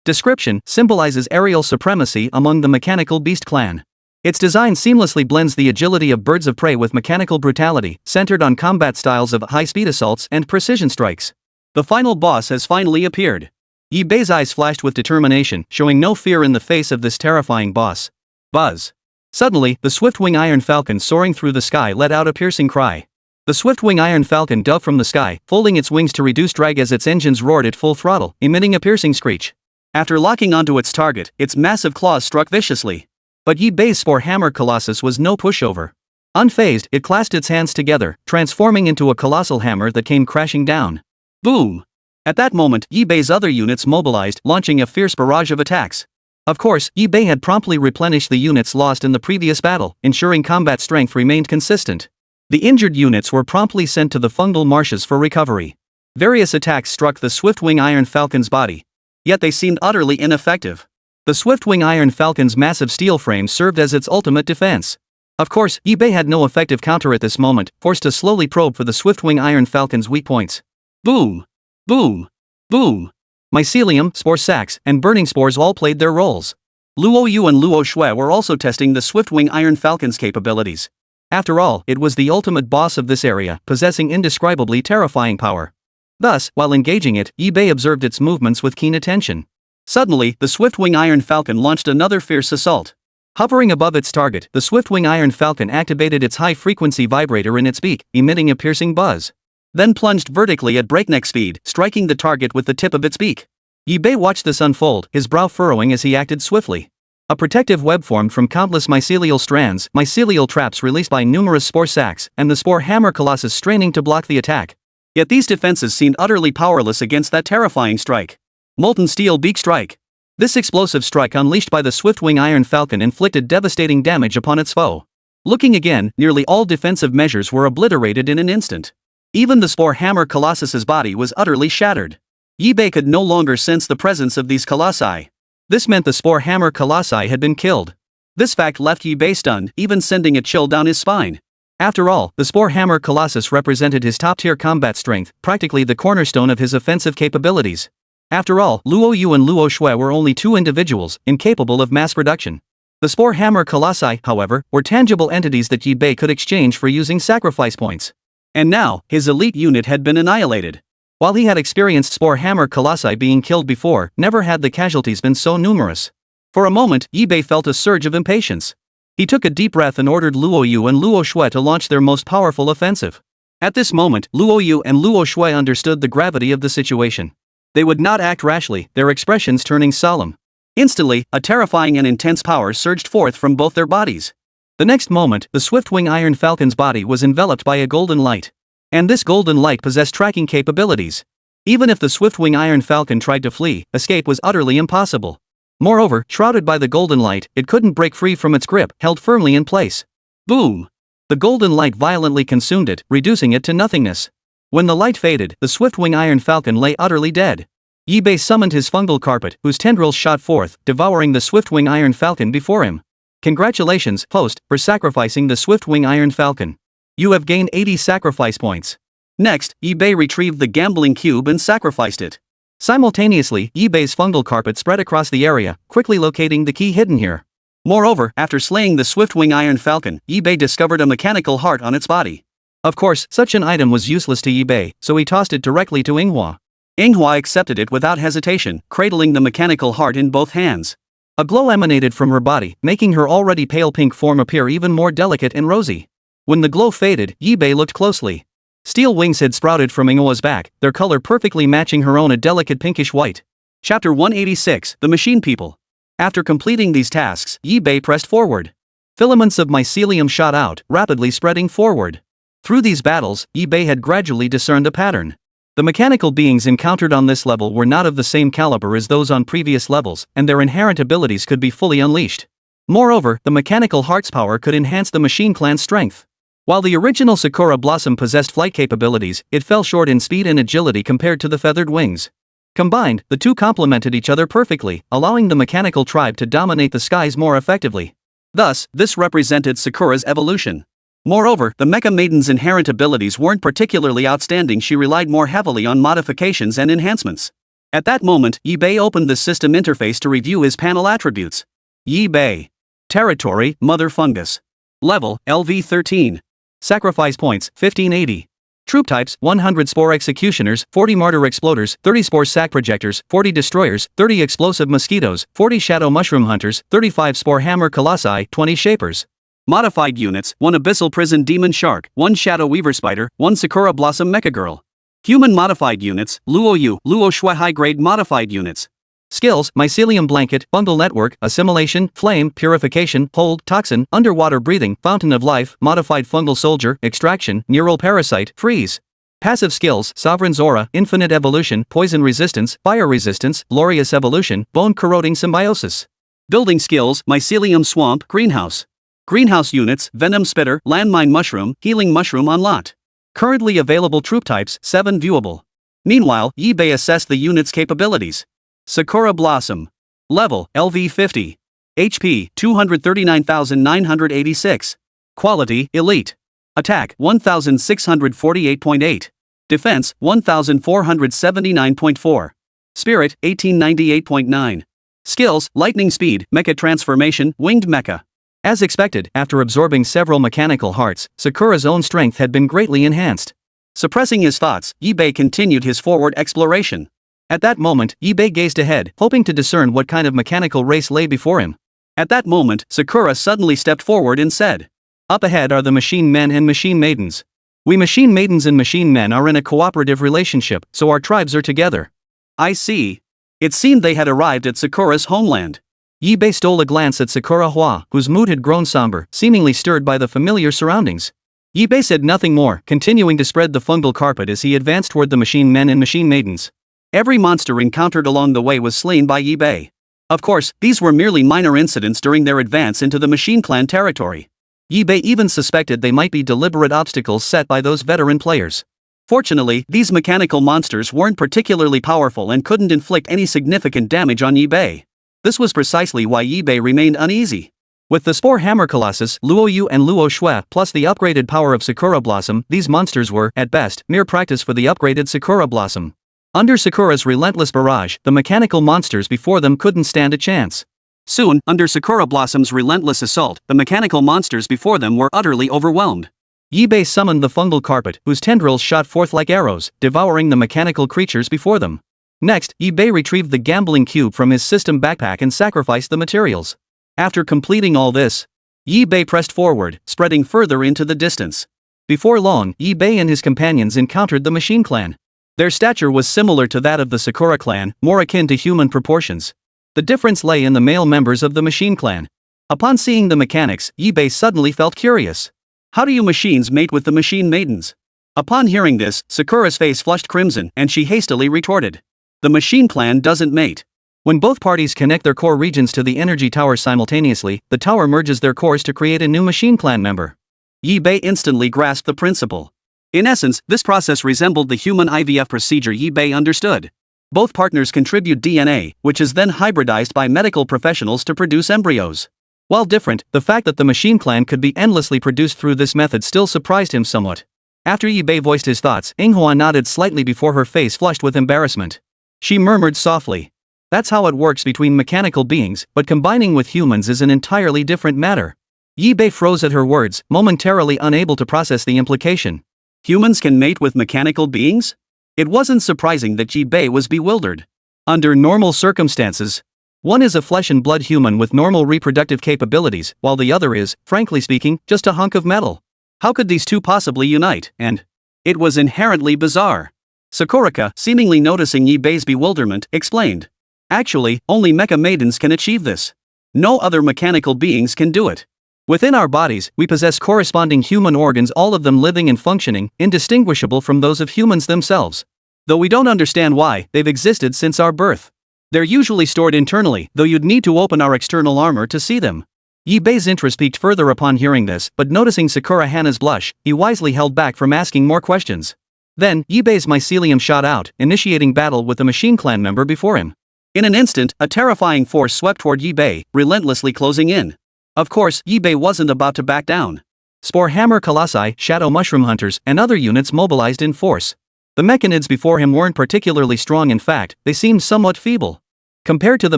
Description: symbolizes aerial supremacy among the Mechanical Beast clan. Its design seamlessly blends the agility of birds of prey with mechanical brutality, centered on combat styles of high-speed assaults and precision strikes. The final boss has finally appeared. Yibei's eyes flashed with determination, showing no fear in the face of this terrifying boss. Buzz. Suddenly, the Swiftwing Iron Falcon soaring through the sky let out a piercing cry. The Swiftwing Iron Falcon dove from the sky, folding its wings to reduce drag as its engines roared at full throttle, emitting a piercing screech. After locking onto its target, its massive claws struck viciously. But Yibei's Spore Hammer Colossus was no pushover. Unfazed, it clasped its hands together, transforming into a colossal hammer that came crashing down. Boom! At that moment, Yibei's other units mobilized, launching a fierce barrage of attacks. Of course, Yibei had promptly replenished the units lost in the previous battle, ensuring combat strength remained consistent. The injured units were promptly sent to the fungal marshes for recovery. Various attacks struck the Swiftwing Iron Falcon's body. Yet they seemed utterly ineffective. The Swiftwing Iron Falcon's massive steel frame served as its ultimate defense. Of course, Yibei had no effective counter at this moment, forced to slowly probe for the Swiftwing Iron Falcon's weak points. Boom! Boom! Boom! Mycelium, spore sacs, and burning spores all played their roles. Luo Yu and Luo Shui were also testing the Swiftwing Iron Falcon's capabilities. After all, it was the ultimate boss of this area, possessing indescribably terrifying power. Thus, while engaging it, Yibei observed its movements with keen attention. Suddenly, the Swiftwing Iron Falcon launched another fierce assault. Hovering above its target, the Swiftwing Iron Falcon activated its high-frequency vibrator in its beak, emitting a piercing buzz. Then plunged vertically at breakneck speed, striking the target with the tip of its beak. Yibei watched this unfold, his brow furrowing as he acted swiftly. A protective web formed from countless mycelial strands, mycelial traps released by numerous spore sacs, and the Spore Hammer Colossus straining to block the attack. Yet these defenses seemed utterly powerless against that terrifying strike. Molten Steel Beak Strike. This explosive strike unleashed by the Swiftwing Iron Falcon inflicted devastating damage upon its foe. Looking again, nearly all defensive measures were obliterated in an instant. Even the Spore Hammer Colossus's body was utterly shattered. Yibei could no longer sense the presence of these colossi. This meant the Spore Hammer colossi had been killed. This fact left Yibei stunned, even sending a chill down his spine. After all, the Spore Hammer Colossus represented his top-tier combat strength, practically the cornerstone of his offensive capabilities. After all, Luo Yu and Luo Shui were only two individuals, incapable of mass production. The Spore Hammer Colossi, however, were tangible entities that Yibei could exchange for using sacrifice points. And now, his elite unit had been annihilated. While he had experienced Spore Hammer Colossi being killed before, never had the casualties been so numerous. For a moment, Yibei felt a surge of impatience. He took a deep breath and ordered Luo Yu and Luo Shui to launch their most powerful offensive. At this moment, Luo Yu and Luo Shui understood the gravity of the situation. They would not act rashly, their expressions turning solemn. Instantly, a terrifying and intense power surged forth from both their bodies. The next moment, the swift-wing Iron Falcon's body was enveloped by a golden light. And this golden light possessed tracking capabilities. Even if the swift-wing Iron Falcon tried to flee, escape was utterly impossible. Moreover, shrouded by the golden light, it couldn't break free from its grip, held firmly in place. Boom! The golden light violently consumed it, reducing it to nothingness. When the light faded, the swift-wing Iron Falcon lay utterly dead. Yibei summoned his fungal carpet, whose tendrils shot forth, devouring the swift-wing Iron Falcon before him. Congratulations, host, for sacrificing the swift-wing Iron Falcon. You have gained 80 sacrifice points. Next, Yibei retrieved the gambling cube and sacrificed it. Simultaneously, Yibei's fungal carpet spread across the area, quickly locating the key hidden here. Moreover, after slaying the swift-wing Iron Falcon, Yibei discovered a mechanical heart on its body. Of course, such an item was useless to Yibei, so he tossed it directly to Manhwa. Manhwa accepted it without hesitation, cradling the mechanical heart in both hands. A glow emanated from her body, making her already pale pink form appear even more delicate and rosy. When the glow faded, Yibei looked closely. Steel wings had sprouted from Manhwa's back, their color perfectly matching her own, a delicate pinkish white. Chapter 186, The Machine People. After completing these tasks, Yibei pressed forward. Filaments of mycelium shot out, rapidly spreading forward. Through these battles, Yibei had gradually discerned a pattern. The mechanical beings encountered on this level were not of the same caliber as those on previous levels, and their inherent abilities could be fully unleashed. Moreover, the mechanical heart's power could enhance the machine clan's strength. While the original Sakura Blossom possessed flight capabilities, it fell short in speed and agility compared to the feathered wings. Combined, the two complemented each other perfectly, allowing the mechanical tribe to dominate the skies more effectively. Thus, this represented Sakura's evolution. Moreover, the Mecha Maiden's inherent abilities weren't particularly outstanding. She relied more heavily on modifications and enhancements. At that moment, Yibei opened the system interface to review his panel attributes. Yibei. Territory, Mother Fungus. Level, LV13. Sacrifice points, 1580. Troop types, 100 Spore Executioners, 40 Martyr Exploders, 30 Spore Sac Projectors, 40 Destroyers, 30 Explosive Mosquitoes, 40 Shadow Mushroom Hunters, 35 Spore Hammer Colossi, 20 Shapers. Modified units, 1 Abyssal Prison Demon Shark, 1 Shadow Weaver Spider, 1 Sakura Blossom Mecha Girl. Human modified units, Luo Yu, Luo Shui high-grade modified units. Skills, Mycelium Blanket, Fungal Network, Assimilation, Flame, Purification, Hold, Toxin, Underwater Breathing, Fountain of Life, Modified Fungal Soldier, Extraction, Neural Parasite, Freeze. Passive skills, Sovereign's Aura, Infinite Evolution, Poison Resistance, Fire Resistance, Glorious Evolution, Bone Corroding Symbiosis. Building skills, Mycelium Swamp, Greenhouse. Greenhouse units, Venom Spitter, Landmine Mushroom, Healing Mushroom unlocked. Currently available troop types, 7 viewable. Meanwhile, Yibei assessed the unit's capabilities. Sakura Blossom. Level, LV50. HP, 239,986. Quality, Elite. Attack, 1,648.8. Defense, 1,479.4. Spirit, 1898.9. Skills, Lightning Speed, Mecha Transformation, Winged Mecha. As expected, after absorbing several mechanical hearts, Sakura's own strength had been greatly enhanced. Suppressing his thoughts, Yibei continued his forward exploration. At that moment, Yibei gazed ahead, hoping to discern what kind of mechanical race lay before him. At that moment, Sakura suddenly stepped forward and said, "Up ahead are the Machine Men and Machine Maidens. We Machine Maidens and Machine Men are in a cooperative relationship, so our tribes are together." I see. It seemed they had arrived at Sakura's homeland. Yibei stole a glance at Sakura Hua, whose mood had grown somber, seemingly stirred by the familiar surroundings. Yibei said nothing more, continuing to spread the fungal carpet as he advanced toward the Machine Men and Machine Maidens. Every monster encountered along the way was slain by Yibei. Of course, these were merely minor incidents during their advance into the Machine Clan territory. Yibei even suspected they might be deliberate obstacles set by those veteran players. Fortunately, these mechanical monsters weren't particularly powerful and couldn't inflict any significant damage on Yi-Bei. This was precisely why Yi-Bei remained uneasy. With the Spore Hammer Colossus, Luoyu and Luo Shui, plus the upgraded power of Sakura Blossom, these monsters were, at best, mere practice for the upgraded Sakura Blossom. Under Sakura's relentless barrage, the mechanical monsters before them couldn't stand a chance. Soon, under Sakura Blossom's relentless assault, the mechanical monsters before them were utterly overwhelmed. Yi-Bei summoned the fungal carpet, whose tendrils shot forth like arrows, devouring the mechanical creatures before them. Next, Yi-Bei retrieved the gambling cube from his system backpack and sacrificed the materials. After completing all this, Yi-Bei pressed forward, spreading further into the distance. Before long, Yi-Bei and his companions encountered the Machine Clan. Their stature was similar to that of the Sakura clan, more akin to human proportions. The difference lay in the male members of the Machine Clan. Upon seeing the mechanics, Yi-Bei suddenly felt curious. How do you machines mate with the machine maidens? Upon hearing this, Sakura's face flushed crimson and she hastily retorted. The Machine Clan doesn't mate. When both parties connect their core regions to the energy tower simultaneously, the tower merges their cores to create a new Machine Clan member. Yi-Bei instantly grasped the principle. In essence, this process resembled the human IVF procedure Yi-Bei understood. Both partners contribute DNA, which is then hybridized by medical professionals to produce embryos. While different, the fact that the Machine Clan could be endlessly produced through this method still surprised him somewhat. After Yi-Bei voiced his thoughts, Manhwa nodded slightly before her face flushed with embarrassment. She murmured softly. That's how it works between mechanical beings, but combining with humans is an entirely different matter. Yi-Bei froze at her words, momentarily unable to process the implication. Humans can mate with mechanical beings? It wasn't surprising that Yi-Bei was bewildered. Under normal circumstances, one is a flesh and blood human with normal reproductive capabilities, while the other is, frankly speaking, just a hunk of metal. How could these two possibly unite? And it was inherently bizarre. Sakuraka, seemingly noticing Yi-Bei's bewilderment, explained. Actually, only mecha maidens can achieve this. No other mechanical beings can do it. Within our bodies, we possess corresponding human organs, all of them living and functioning, indistinguishable from those of humans themselves. Though we don't understand why, they've existed since our birth. They're usually stored internally, though you'd need to open our external armor to see them. Yi-Bei's interest peaked further upon hearing this, but noticing Sakura Hana's blush, he wisely held back from asking more questions. Then, Yi-Bei's mycelium shot out, initiating battle with the Machine Clan member before him. In an instant, a terrifying force swept toward Yi-Bei, relentlessly closing in. Of course, Yi-Bei wasn't about to back down. Spore Hammer Colossi, Shadow Mushroom Hunters, and other units mobilized in force. The mechanids before him weren't particularly strong, in fact, they seemed somewhat feeble. Compared to the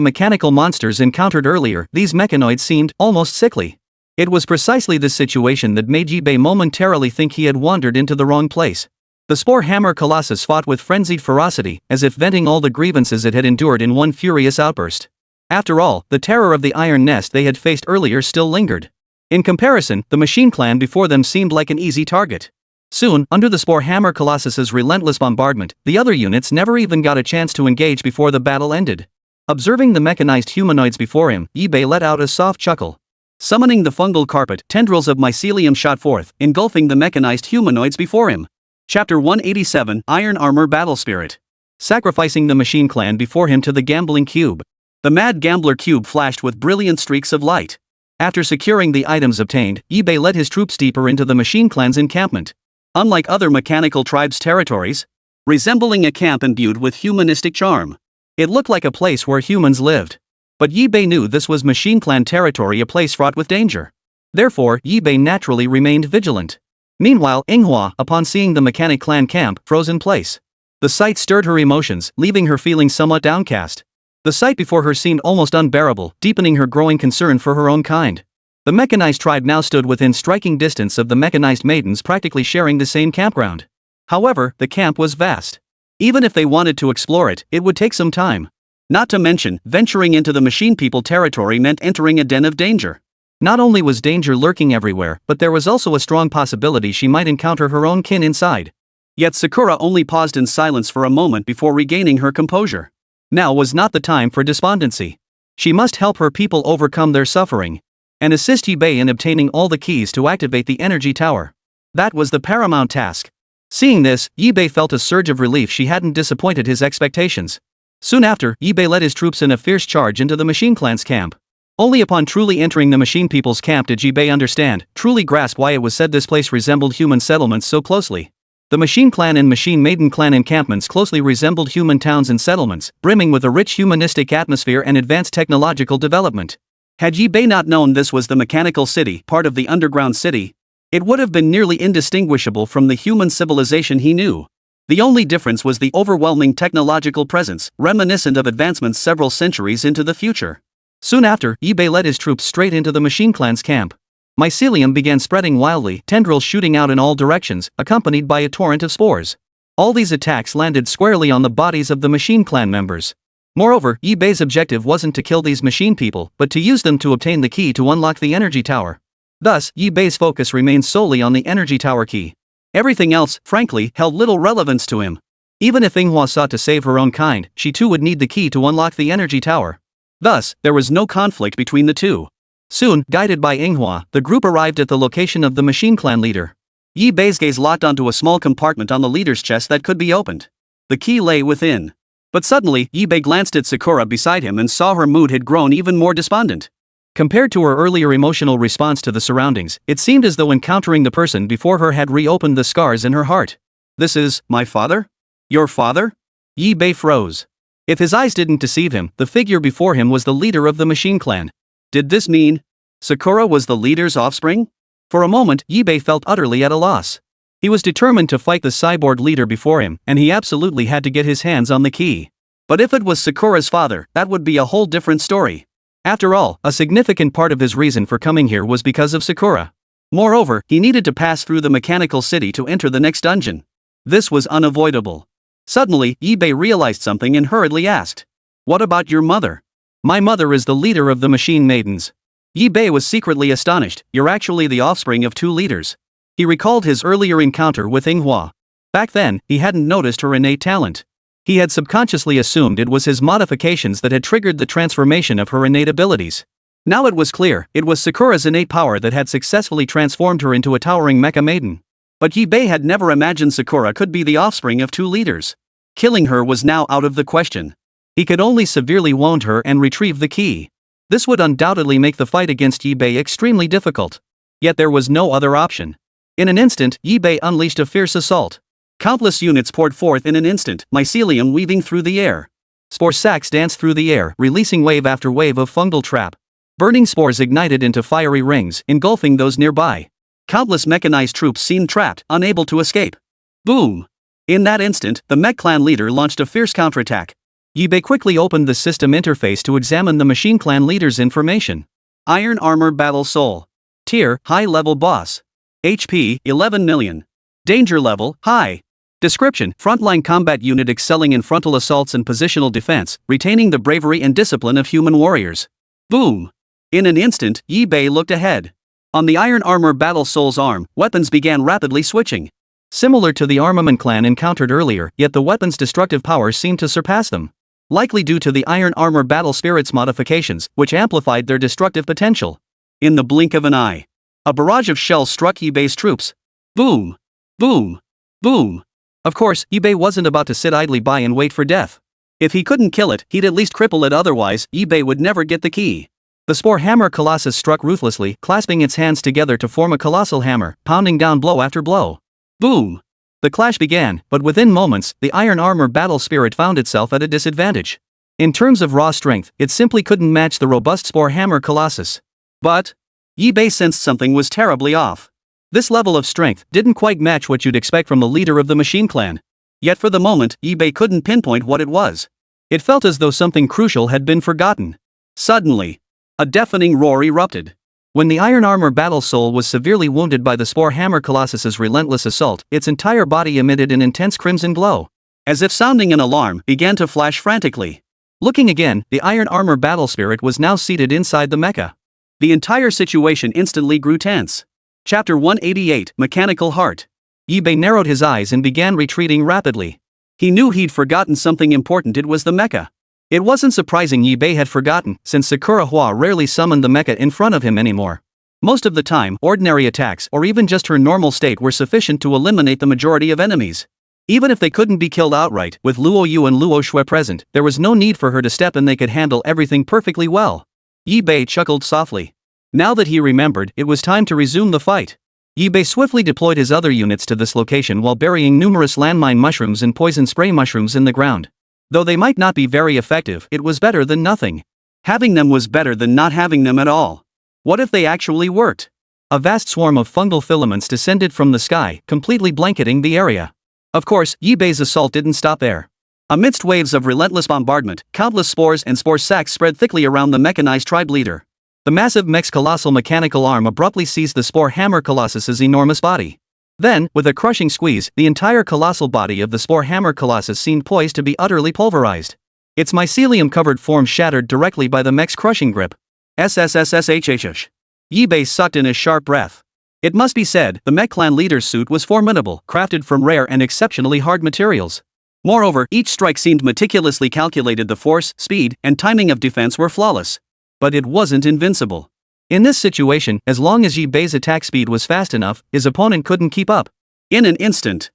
mechanical monsters encountered earlier, these mechanoids seemed almost sickly. It was precisely this situation that made Yi-Bei momentarily think he had wandered into the wrong place. The Spore Hammer Colossus fought with frenzied ferocity, as if venting all the grievances it had endured in one furious outburst. After all, the terror of the iron nest they had faced earlier still lingered. In comparison, the Machine Clan before them seemed like an easy target. Soon, under the Spore Hammer Colossus's relentless bombardment, the other units never even got a chance to engage before the battle ended. Observing the mechanized humanoids before him, Yi-Bei let out a soft chuckle. Summoning the fungal carpet, tendrils of mycelium shot forth, engulfing the mechanized humanoids before him. Chapter 187, Iron Armor Battle Spirit. Sacrificing the Machine Clan before him to the gambling cube. The Mad Gambler cube flashed with brilliant streaks of light. After securing the items obtained, Yi-Bei led his troops deeper into the Machine Clan's encampment. Unlike other mechanical tribes' territories, resembling a camp imbued with humanistic charm, it looked like a place where humans lived. But Yi-Bei knew this was Machine Clan territory, a place fraught with danger. Therefore, Yi-Bei naturally remained vigilant. Meanwhile, Manhwa, upon seeing the Mechanic Clan camp, froze in place. The sight stirred her emotions, leaving her feeling somewhat downcast. The sight before her seemed almost unbearable, deepening her growing concern for her own kind. The mechanized tribe now stood within striking distance of the mechanized maidens, practically sharing the same campground. However, the camp was vast. Even if they wanted to explore it, it would take some time. Not to mention, venturing into the machine people territory meant entering a den of danger. Not only was danger lurking everywhere, but there was also a strong possibility she might encounter her own kin inside. Yet Sakura only paused in silence for a moment before regaining her composure. Now was not the time for despondency. She must help her people overcome their suffering, and assist Yi-Bei in obtaining all the keys to activate the energy tower. That was the paramount task. Seeing this, Yi-Bei felt a surge of relief. She hadn't disappointed his expectations. Soon after, Yi-Bei led his troops in a fierce charge into the Machine Clan's camp. Only upon truly entering the Machine People's camp did Yi-Bei understand, truly grasp why it was said this place resembled human settlements so closely. The The Machine Clan and Machine Maiden Clan encampments closely resembled human towns and settlements, brimming with a rich humanistic atmosphere and advanced technological development. Had Yi Bei not known this was the Mechanical City, part of the Underground City, it would have been nearly indistinguishable from the human civilization he knew. The only difference was the overwhelming technological presence, reminiscent of advancements several centuries into the future. Soon after, Yi Bei led his troops straight into the Machine Clan's camp. Mycelium began spreading wildly, tendrils shooting out in all directions, accompanied by a torrent of spores. All these attacks landed squarely on the bodies of the Machine Clan members. Moreover, Yi Bei's objective wasn't to kill these machine people, but to use them to obtain the key to unlock the energy tower. Thus, Yi Bei's focus remained solely on the energy tower key. Everything else, frankly, held little relevance to him. Even if Manhwa sought to save her own kind, she too would need the key to unlock the energy tower. Thus, there was no conflict between the two. Soon, guided by Manhwa, the group arrived at the location of the Machine Clan leader. Yi Bei's gaze locked onto a small compartment on the leader's chest that could be opened. The key lay within. But suddenly, Yi Bei glanced at Sakura beside him and saw her mood had grown even more despondent. Compared to her earlier emotional response to the surroundings, it seemed as though encountering the person before her had reopened the scars in her heart. "This is my father? Your father?" Yi Bei froze. If his eyes didn't deceive him, the figure before him was the leader of the Machine Clan. Did this mean Sakura was the leader's offspring? For a moment, Yi Bei felt utterly at a loss. He was determined to fight the cyborg leader before him, and he absolutely had to get his hands on the key. But if it was Sakura's father, that would be a whole different story. After all, a significant part of his reason for coming here was because of Sakura. Moreover, he needed to pass through the Mechanical City to enter the next dungeon. This was unavoidable. Suddenly, Yi Bei realized something and hurriedly asked, "What about your mother?" "My mother is the leader of the Machine Maidens." Yi Bei was secretly astonished. "You're actually the offspring of two leaders." He recalled his earlier encounter with Manhwa. Back then, he hadn't noticed her innate talent. He had subconsciously assumed it was his modifications that had triggered the transformation of her innate abilities. Now it was clear, it was Sakura's innate power that had successfully transformed her into a towering mecha maiden. But Yi Bei had never imagined Sakura could be the offspring of two leaders. Killing her was now out of the question. He could only severely wound her and retrieve the key. This would undoubtedly make the fight against Yi Bei extremely difficult. Yet there was no other option. In an instant, Yi Bei unleashed a fierce assault. Countless units poured forth in an instant, mycelium weaving through the air. Spore sacs danced through the air, releasing wave after wave of fungal trap. Burning spores ignited into fiery rings, engulfing those nearby. Countless mechanized troops seemed trapped, unable to escape. Boom! In that instant, the Mech Clan leader launched a fierce counterattack. Yi Bei quickly opened the system interface to examine the Machine Clan leader's information. Iron Armor Battle Soul. Tier, High Level Boss. HP, 11 million. Danger Level, High. Description, Frontline combat unit excelling in frontal assaults and positional defense, retaining the bravery and discipline of human warriors. Boom! In an instant, Yi Bei looked ahead. On the Iron Armor Battle Soul's arm, weapons began rapidly switching. Similar to the Armament Clan encountered earlier, yet the weapon's destructive power seemed to surpass them. Likely due to the Iron Armor Battle Spirit's modifications, which amplified their destructive potential. In the blink of an eye, a barrage of shells struck Yi Bei's troops. Boom! Boom! Boom! Of course, Yi Bei wasn't about to sit idly by and wait for death. If he couldn't kill it, he'd at least cripple it, otherwise, Yi Bei would never get the key. The Spore Hammer Colossus struck ruthlessly, clasping its hands together to form a colossal hammer, pounding down blow after blow. Boom! The clash began, but within moments, the Iron Armor Battle Spirit found itself at a disadvantage. In terms of raw strength, it simply couldn't match the robust Spore Hammer Colossus. But Yi Bei sensed something was terribly off. This level of strength didn't quite match what you'd expect from the leader of the Machine Clan. Yet for the moment, Yi Bei couldn't pinpoint what it was. It felt as though something crucial had been forgotten. Suddenly, a deafening roar erupted. When the Iron Armor Battle Soul was severely wounded by the Spore Hammer Colossus's relentless assault, its entire body emitted an intense crimson glow. As if sounding an alarm, began to flash frantically. Looking again, the Iron Armor Battle Spirit was now seated inside the mecha. The entire situation instantly grew tense. Chapter 188, Mechanical Heart. Yi Bei narrowed his eyes and began retreating rapidly. He knew he'd forgotten something important. It was the mecha. It wasn't surprising Yi Bei had forgotten, since Sakura Hua rarely summoned the mecha in front of him anymore. Most of the time, ordinary attacks or even just her normal state were sufficient to eliminate the majority of enemies. Even if they couldn't be killed outright, with Luo Yu and Luo Shui present, there was no need for her to step in. They could handle everything perfectly well. Yi Bei chuckled softly. Now that he remembered, it was time to resume the fight. Yibei swiftly deployed his other units to this location while burying numerous landmine mushrooms and poison spray mushrooms in the ground. Though they might not be very effective, it was better than nothing. Having them was better than not having them at all. What if they actually worked? A vast swarm of fungal filaments descended from the sky, completely blanketing the area. Of course, Yibei's assault didn't stop there. Amidst waves of relentless bombardment, countless spores and spore sacs spread thickly around the mechanized tribe leader. The massive mech's colossal mechanical arm abruptly seized the spore hammer colossus's enormous body. Then, with a crushing squeeze, the entire colossal body of the spore hammer colossus seemed poised to be utterly pulverized. Its mycelium-covered form shattered directly by the mech's crushing grip. SSS-rank. Yibei sucked in a sharp breath. It must be said, the mech clan leader's suit was formidable, crafted from rare and exceptionally hard materials. Moreover, each strike seemed meticulously calculated. The force, speed, and timing of defense were flawless. But it wasn't invincible. In this situation, as long as Yibei's attack speed was fast enough, his opponent couldn't keep up. In an instant,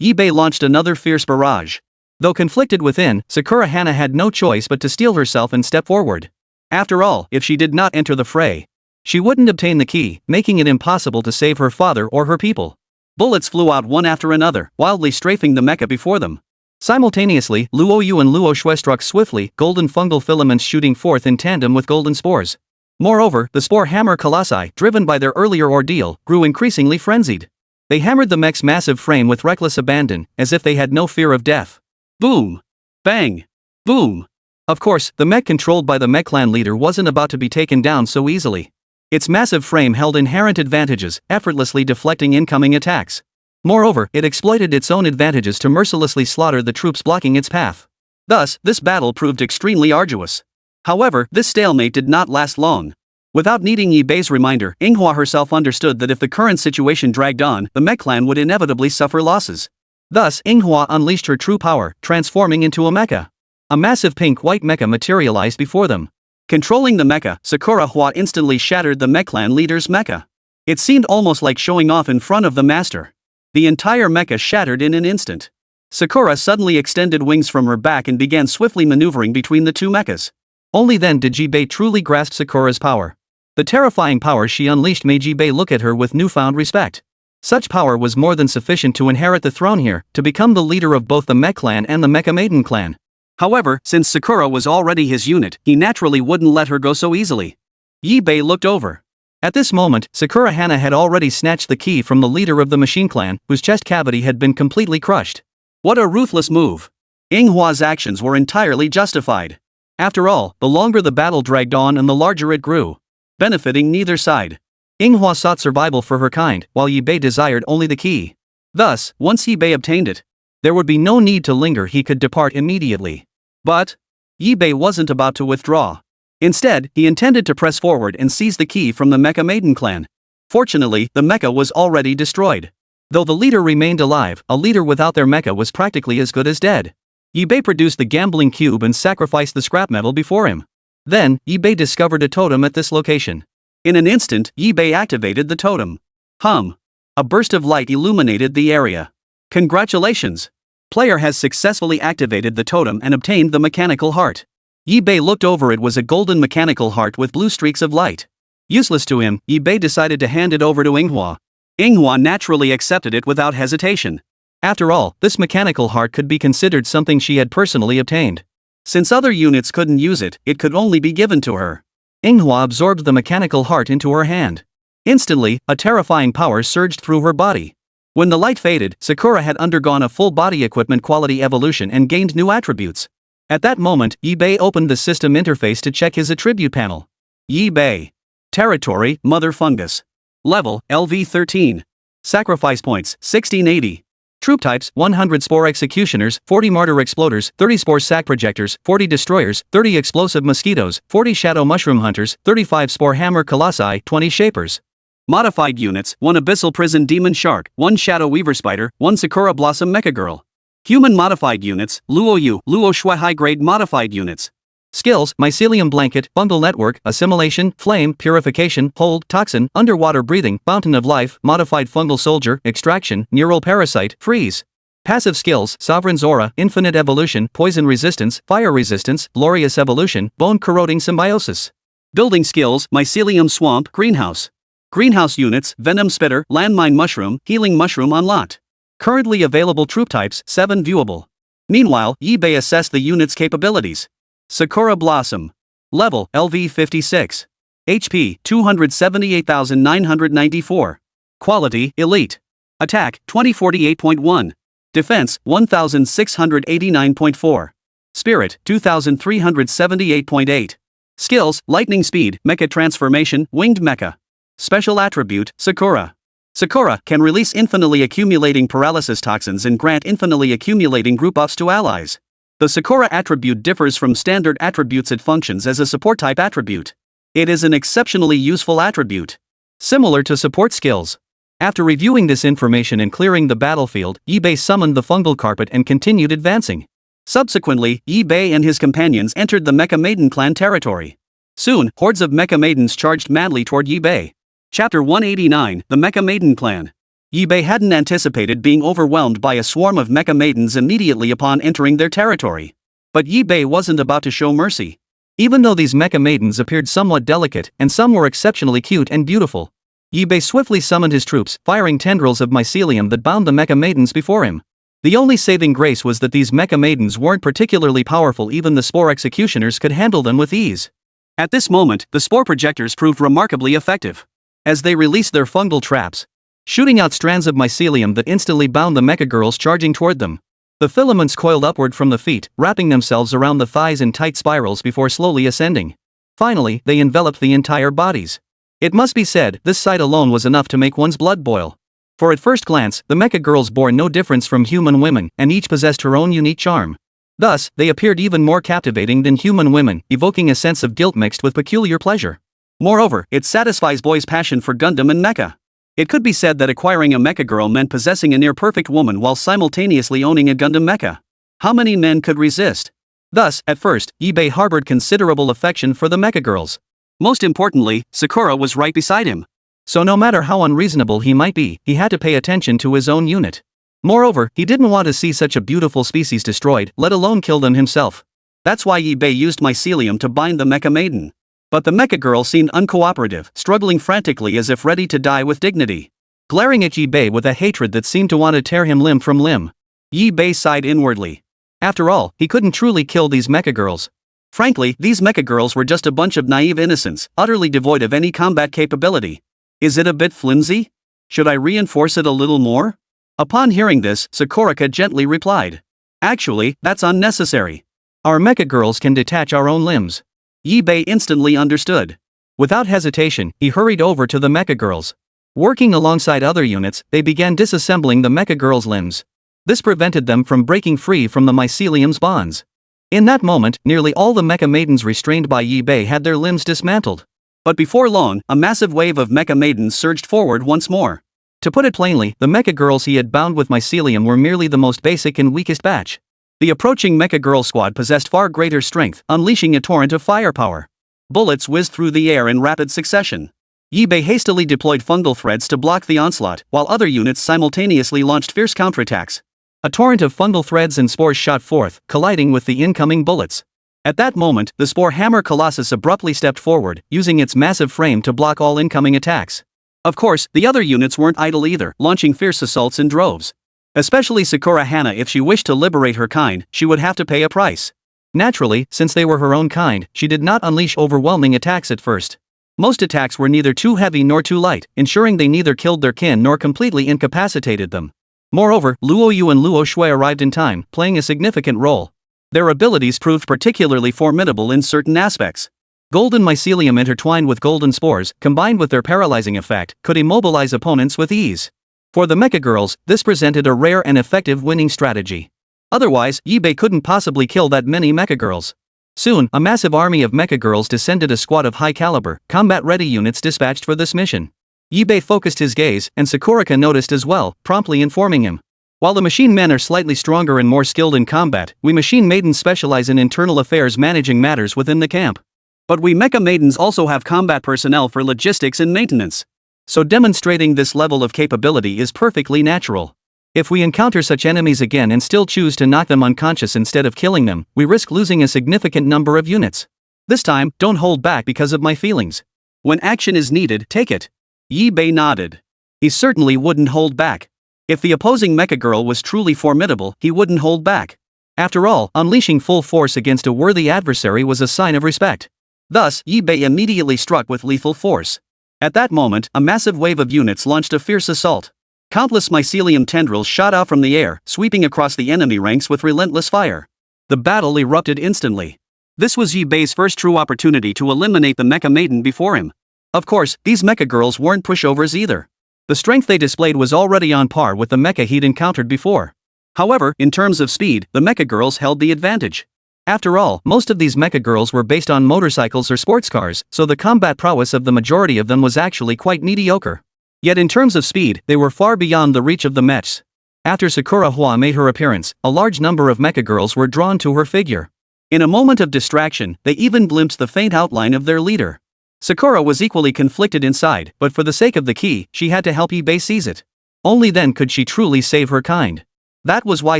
Yibei launched another fierce barrage. Though conflicted within, Sakura Hana had no choice but to steel herself and step forward. After all, if she did not enter the fray, she wouldn't obtain the key, making it impossible to save her father or her people. Bullets flew out one after another, wildly strafing the mecha before them. Simultaneously, Luoyu and Luoxue struck swiftly, golden fungal filaments shooting forth in tandem with golden spores. Moreover, the spore hammer colossi, driven by their earlier ordeal, grew increasingly frenzied. They hammered the mech's massive frame with reckless abandon, as if they had no fear of death. Boom! Bang! Boom! Of course, the mech controlled by the mech clan leader wasn't about to be taken down so easily. Its massive frame held inherent advantages, effortlessly deflecting incoming attacks. Moreover, it exploited its own advantages to mercilessly slaughter the troops blocking its path. Thus, this battle proved extremely arduous. However, this stalemate did not last long. Without needing Yibei's reminder, Manhwa herself understood that if the current situation dragged on, the mech clan would inevitably suffer losses. Thus, Manhwa unleashed her true power, transforming into a mecha. A massive pink-white mecha materialized before them. Controlling the mecha, Sakura Hua instantly shattered the mech clan leader's mecha. It seemed almost like showing off in front of the master. The entire mecha shattered in an instant. Sakura suddenly extended wings from her back and began swiftly maneuvering between the two mechas. Only then did Yibei truly grasp Sakura's power. The terrifying power she unleashed made Yibei look at her with newfound respect. Such power was more than sufficient to inherit the throne here, to become the leader of both the mech clan and the Mecha Maiden clan. However, since Sakura was already his unit, he naturally wouldn't let her go so easily. Yibei looked over. At this moment, Sakura Hana had already snatched the key from the leader of the machine clan, whose chest cavity had been completely crushed. What a ruthless move! Manhwa's actions were entirely justified. After all, the longer the battle dragged on and the larger it grew, benefiting neither side. Manhwa sought survival for her kind, while Yibei desired only the key. Thus, once Yibei obtained it, there would be no need to linger. He could depart immediately. But Yibei wasn't about to withdraw. Instead, he intended to press forward and seize the key from the Mecha Maiden clan. Fortunately, the mecha was already destroyed. Though the leader remained alive, a leader without their mecha was practically as good as dead. Yibei produced the gambling cube and sacrificed the scrap metal before him. Then, Yibei discovered a totem at this location. In an instant, Yibei activated the totem. A burst of light illuminated the area. Congratulations! Player has successfully activated the totem and obtained the mechanical heart. Yibei looked over. It was a golden mechanical heart with blue streaks of light. Useless to him, Yibei decided to hand it over to Manhwa. Manhwa naturally accepted it without hesitation. After all, this mechanical heart could be considered something she had personally obtained. Since other units couldn't use it, it could only be given to her. Manhwa absorbed the mechanical heart into her hand. Instantly, a terrifying power surged through her body. When the light faded, Sakura had undergone a full body equipment quality evolution and gained new attributes. At that moment, Yibei opened the system interface to check his attribute panel. Yibei. Territory, Mother Fungus. Level, LV13. Sacrifice points, 1680. Troop types, 100 Spore Executioners, 40 Martyr Exploders, 30 Spore Sac Projectors, 40 Destroyers, 30 Explosive Mosquitoes, 40 Shadow Mushroom Hunters, 35 Spore Hammer Colossi, 20 Shapers. Modified units, 1 Abyssal Prison Demon Shark, 1 Shadow Weaver Spider, 1 Sakura Blossom Mecha Girl. Human modified units, Luoyu, Luoxue high-grade modified units. Skills, Mycelium Blanket, Fungal Network, Assimilation, Flame, Purification, Hold, Toxin, Underwater Breathing, Fountain of Life, Modified Fungal Soldier, Extraction, Neural Parasite, Freeze. Passive skills, Sovereign's Aura, Infinite Evolution, Poison Resistance, Fire Resistance, Glorious Evolution, Bone Corroding Symbiosis. Building skills, Mycelium Swamp, Greenhouse. Greenhouse units, Venom Spitter, Landmine Mushroom, Healing Mushroom unlocked. Currently available troop types, 7 viewable. Meanwhile, eBay assessed the unit's capabilities. Sakura Blossom. Level, LV 56. HP, 278,994. Quality, Elite. Attack, 2048.1. Defense, 1689.4. Spirit, 2378.8. Skills, Lightning Speed, Mecha Transformation, Winged Mecha. Special Attribute, Sakura. Sakura can release infinitely accumulating paralysis toxins and grant infinitely accumulating group buffs to allies. The Sakura attribute differs from standard attributes. It functions as a support type attribute. It is an exceptionally useful attribute. Similar to support skills. After reviewing this information and clearing the battlefield, eBay summoned the Fungal Carpet and continued advancing. Subsequently, eBay and his companions entered the Mecha Maiden clan territory. Soon, hordes of Mecha Maidens charged madly toward eBay. Chapter 189, The Mecha Maiden Clan. eBay hadn't anticipated being overwhelmed by a swarm of Mecha Maidens immediately upon entering their territory. But eBay wasn't about to show mercy. Even though these Mecha Maidens appeared somewhat delicate and some were exceptionally cute and beautiful, eBay swiftly summoned his troops, firing tendrils of mycelium that bound the Mecha Maidens before him. The only saving grace was that these Mecha Maidens weren't particularly powerful. Even the Spore Executioners could handle them with ease. At this moment, the Spore Projectors proved remarkably effective. As they released their fungal traps, shooting out strands of mycelium that instantly bound the mecha girls charging toward them. The filaments coiled upward from the feet, wrapping themselves around the thighs in tight spirals before slowly ascending. Finally, they enveloped the entire bodies. It must be said, this sight alone was enough to make one's blood boil. For at first glance, the mecha girls bore no difference from human women, and each possessed her own unique charm. Thus, they appeared even more captivating than human women, evoking a sense of guilt mixed with peculiar pleasure. Moreover, it satisfies boys' passion for Gundam and mecha. It could be said that acquiring a mecha girl meant possessing a near-perfect woman while simultaneously owning a Gundam mecha. How many men could resist? Thus, at first, eBay harbored considerable affection for the mecha girls. Most importantly, Sakura was right beside him. So no matter how unreasonable he might be, he had to pay attention to his own unit. Moreover, he didn't want to see such a beautiful species destroyed, let alone kill them himself. That's why eBay used mycelium to bind the Mecha Maiden. But the mecha girl seemed uncooperative, struggling frantically as if ready to die with dignity. Glaring at eBay with a hatred that seemed to want to tear him limb from limb. eBay sighed inwardly. After all, he couldn't truly kill these mecha girls. Frankly, these mecha girls were just a bunch of naive innocents, utterly devoid of any combat capability. Is it a bit flimsy? Should I reinforce it a little more? Upon hearing this, Sakura gently replied. Actually, that's unnecessary. Our mecha girls can detach our own limbs. eBay instantly understood. Without hesitation, he hurried over to the mecha girls. Working alongside other units, they began disassembling the mecha girls' limbs. This prevented them from breaking free from the mycelium's bonds. In that moment, nearly all the mecha maidens restrained by eBay had their limbs dismantled. But before long, a massive wave of mecha maidens surged forward once more. To put it plainly, the mecha girls he had bound with mycelium were merely the most basic and weakest batch. The approaching mecha girl squad possessed far greater strength, unleashing a torrent of firepower. Bullets whizzed through the air in rapid succession. eBay hastily deployed fungal threads to block the onslaught, while other units simultaneously launched fierce counterattacks. A torrent of fungal threads and spores shot forth, colliding with the incoming bullets. At that moment, the Spore Hammer Colossus abruptly stepped forward, using its massive frame to block all incoming attacks. Of course, the other units weren't idle either, launching fierce assaults in droves. Especially Sakura Hana. If she wished to liberate her kind, she would have to pay a price. Naturally, since they were her own kind, she did not unleash overwhelming attacks at first. Most attacks were neither too heavy nor too light, ensuring they neither killed their kin nor completely incapacitated them. Moreover, Luo Yu and Luo Shui arrived in time, playing a significant role. Their abilities proved particularly formidable in certain aspects. Golden mycelium intertwined with golden spores, combined with their paralyzing effect, could immobilize opponents with ease. For the mecha girls, this presented a rare and effective winning strategy. Otherwise, eBay couldn't possibly kill that many mecha girls. Soon, a massive army of mecha girls descended, a squad of high-caliber, combat-ready units dispatched for this mission. eBay focused his gaze, and Sakura noticed as well, promptly informing him. While the machine men are slightly stronger and more skilled in combat, we machine maidens specialize in internal affairs, managing matters within the camp. But we mecha maidens also have combat personnel for logistics and maintenance. So demonstrating this level of capability is perfectly natural. If we encounter such enemies again and still choose to knock them unconscious instead of killing them, we risk losing a significant number of units. This time, don't hold back because of my feelings. When action is needed, take it. Yi-Bei nodded. He certainly wouldn't hold back. If the opposing mecha girl was truly formidable, he wouldn't hold back. After all, unleashing full force against a worthy adversary was a sign of respect. Thus, Yi-Bei immediately struck with lethal force. At that moment, a massive wave of units launched a fierce assault. Countless mycelium tendrils shot out from the air, sweeping across the enemy ranks with relentless fire. The battle erupted instantly. This was Yi-Bei's first true opportunity to eliminate the mecha maiden before him. Of course, these mecha girls weren't pushovers either. The strength they displayed was already on par with the mecha he'd encountered before. However, in terms of speed, the mecha girls held the advantage. After all, most of these mecha girls were based on motorcycles or sports cars, so the combat prowess of the majority of them was actually quite mediocre. Yet in terms of speed, they were far beyond the reach of the mechs. After Sakura Hua made her appearance, a large number of mecha girls were drawn to her figure. In a moment of distraction, they even glimpsed the faint outline of their leader. Sakura was equally conflicted inside, but for the sake of the key, she had to help Yi-Bei seize it. Only then could she truly save her kind. That was why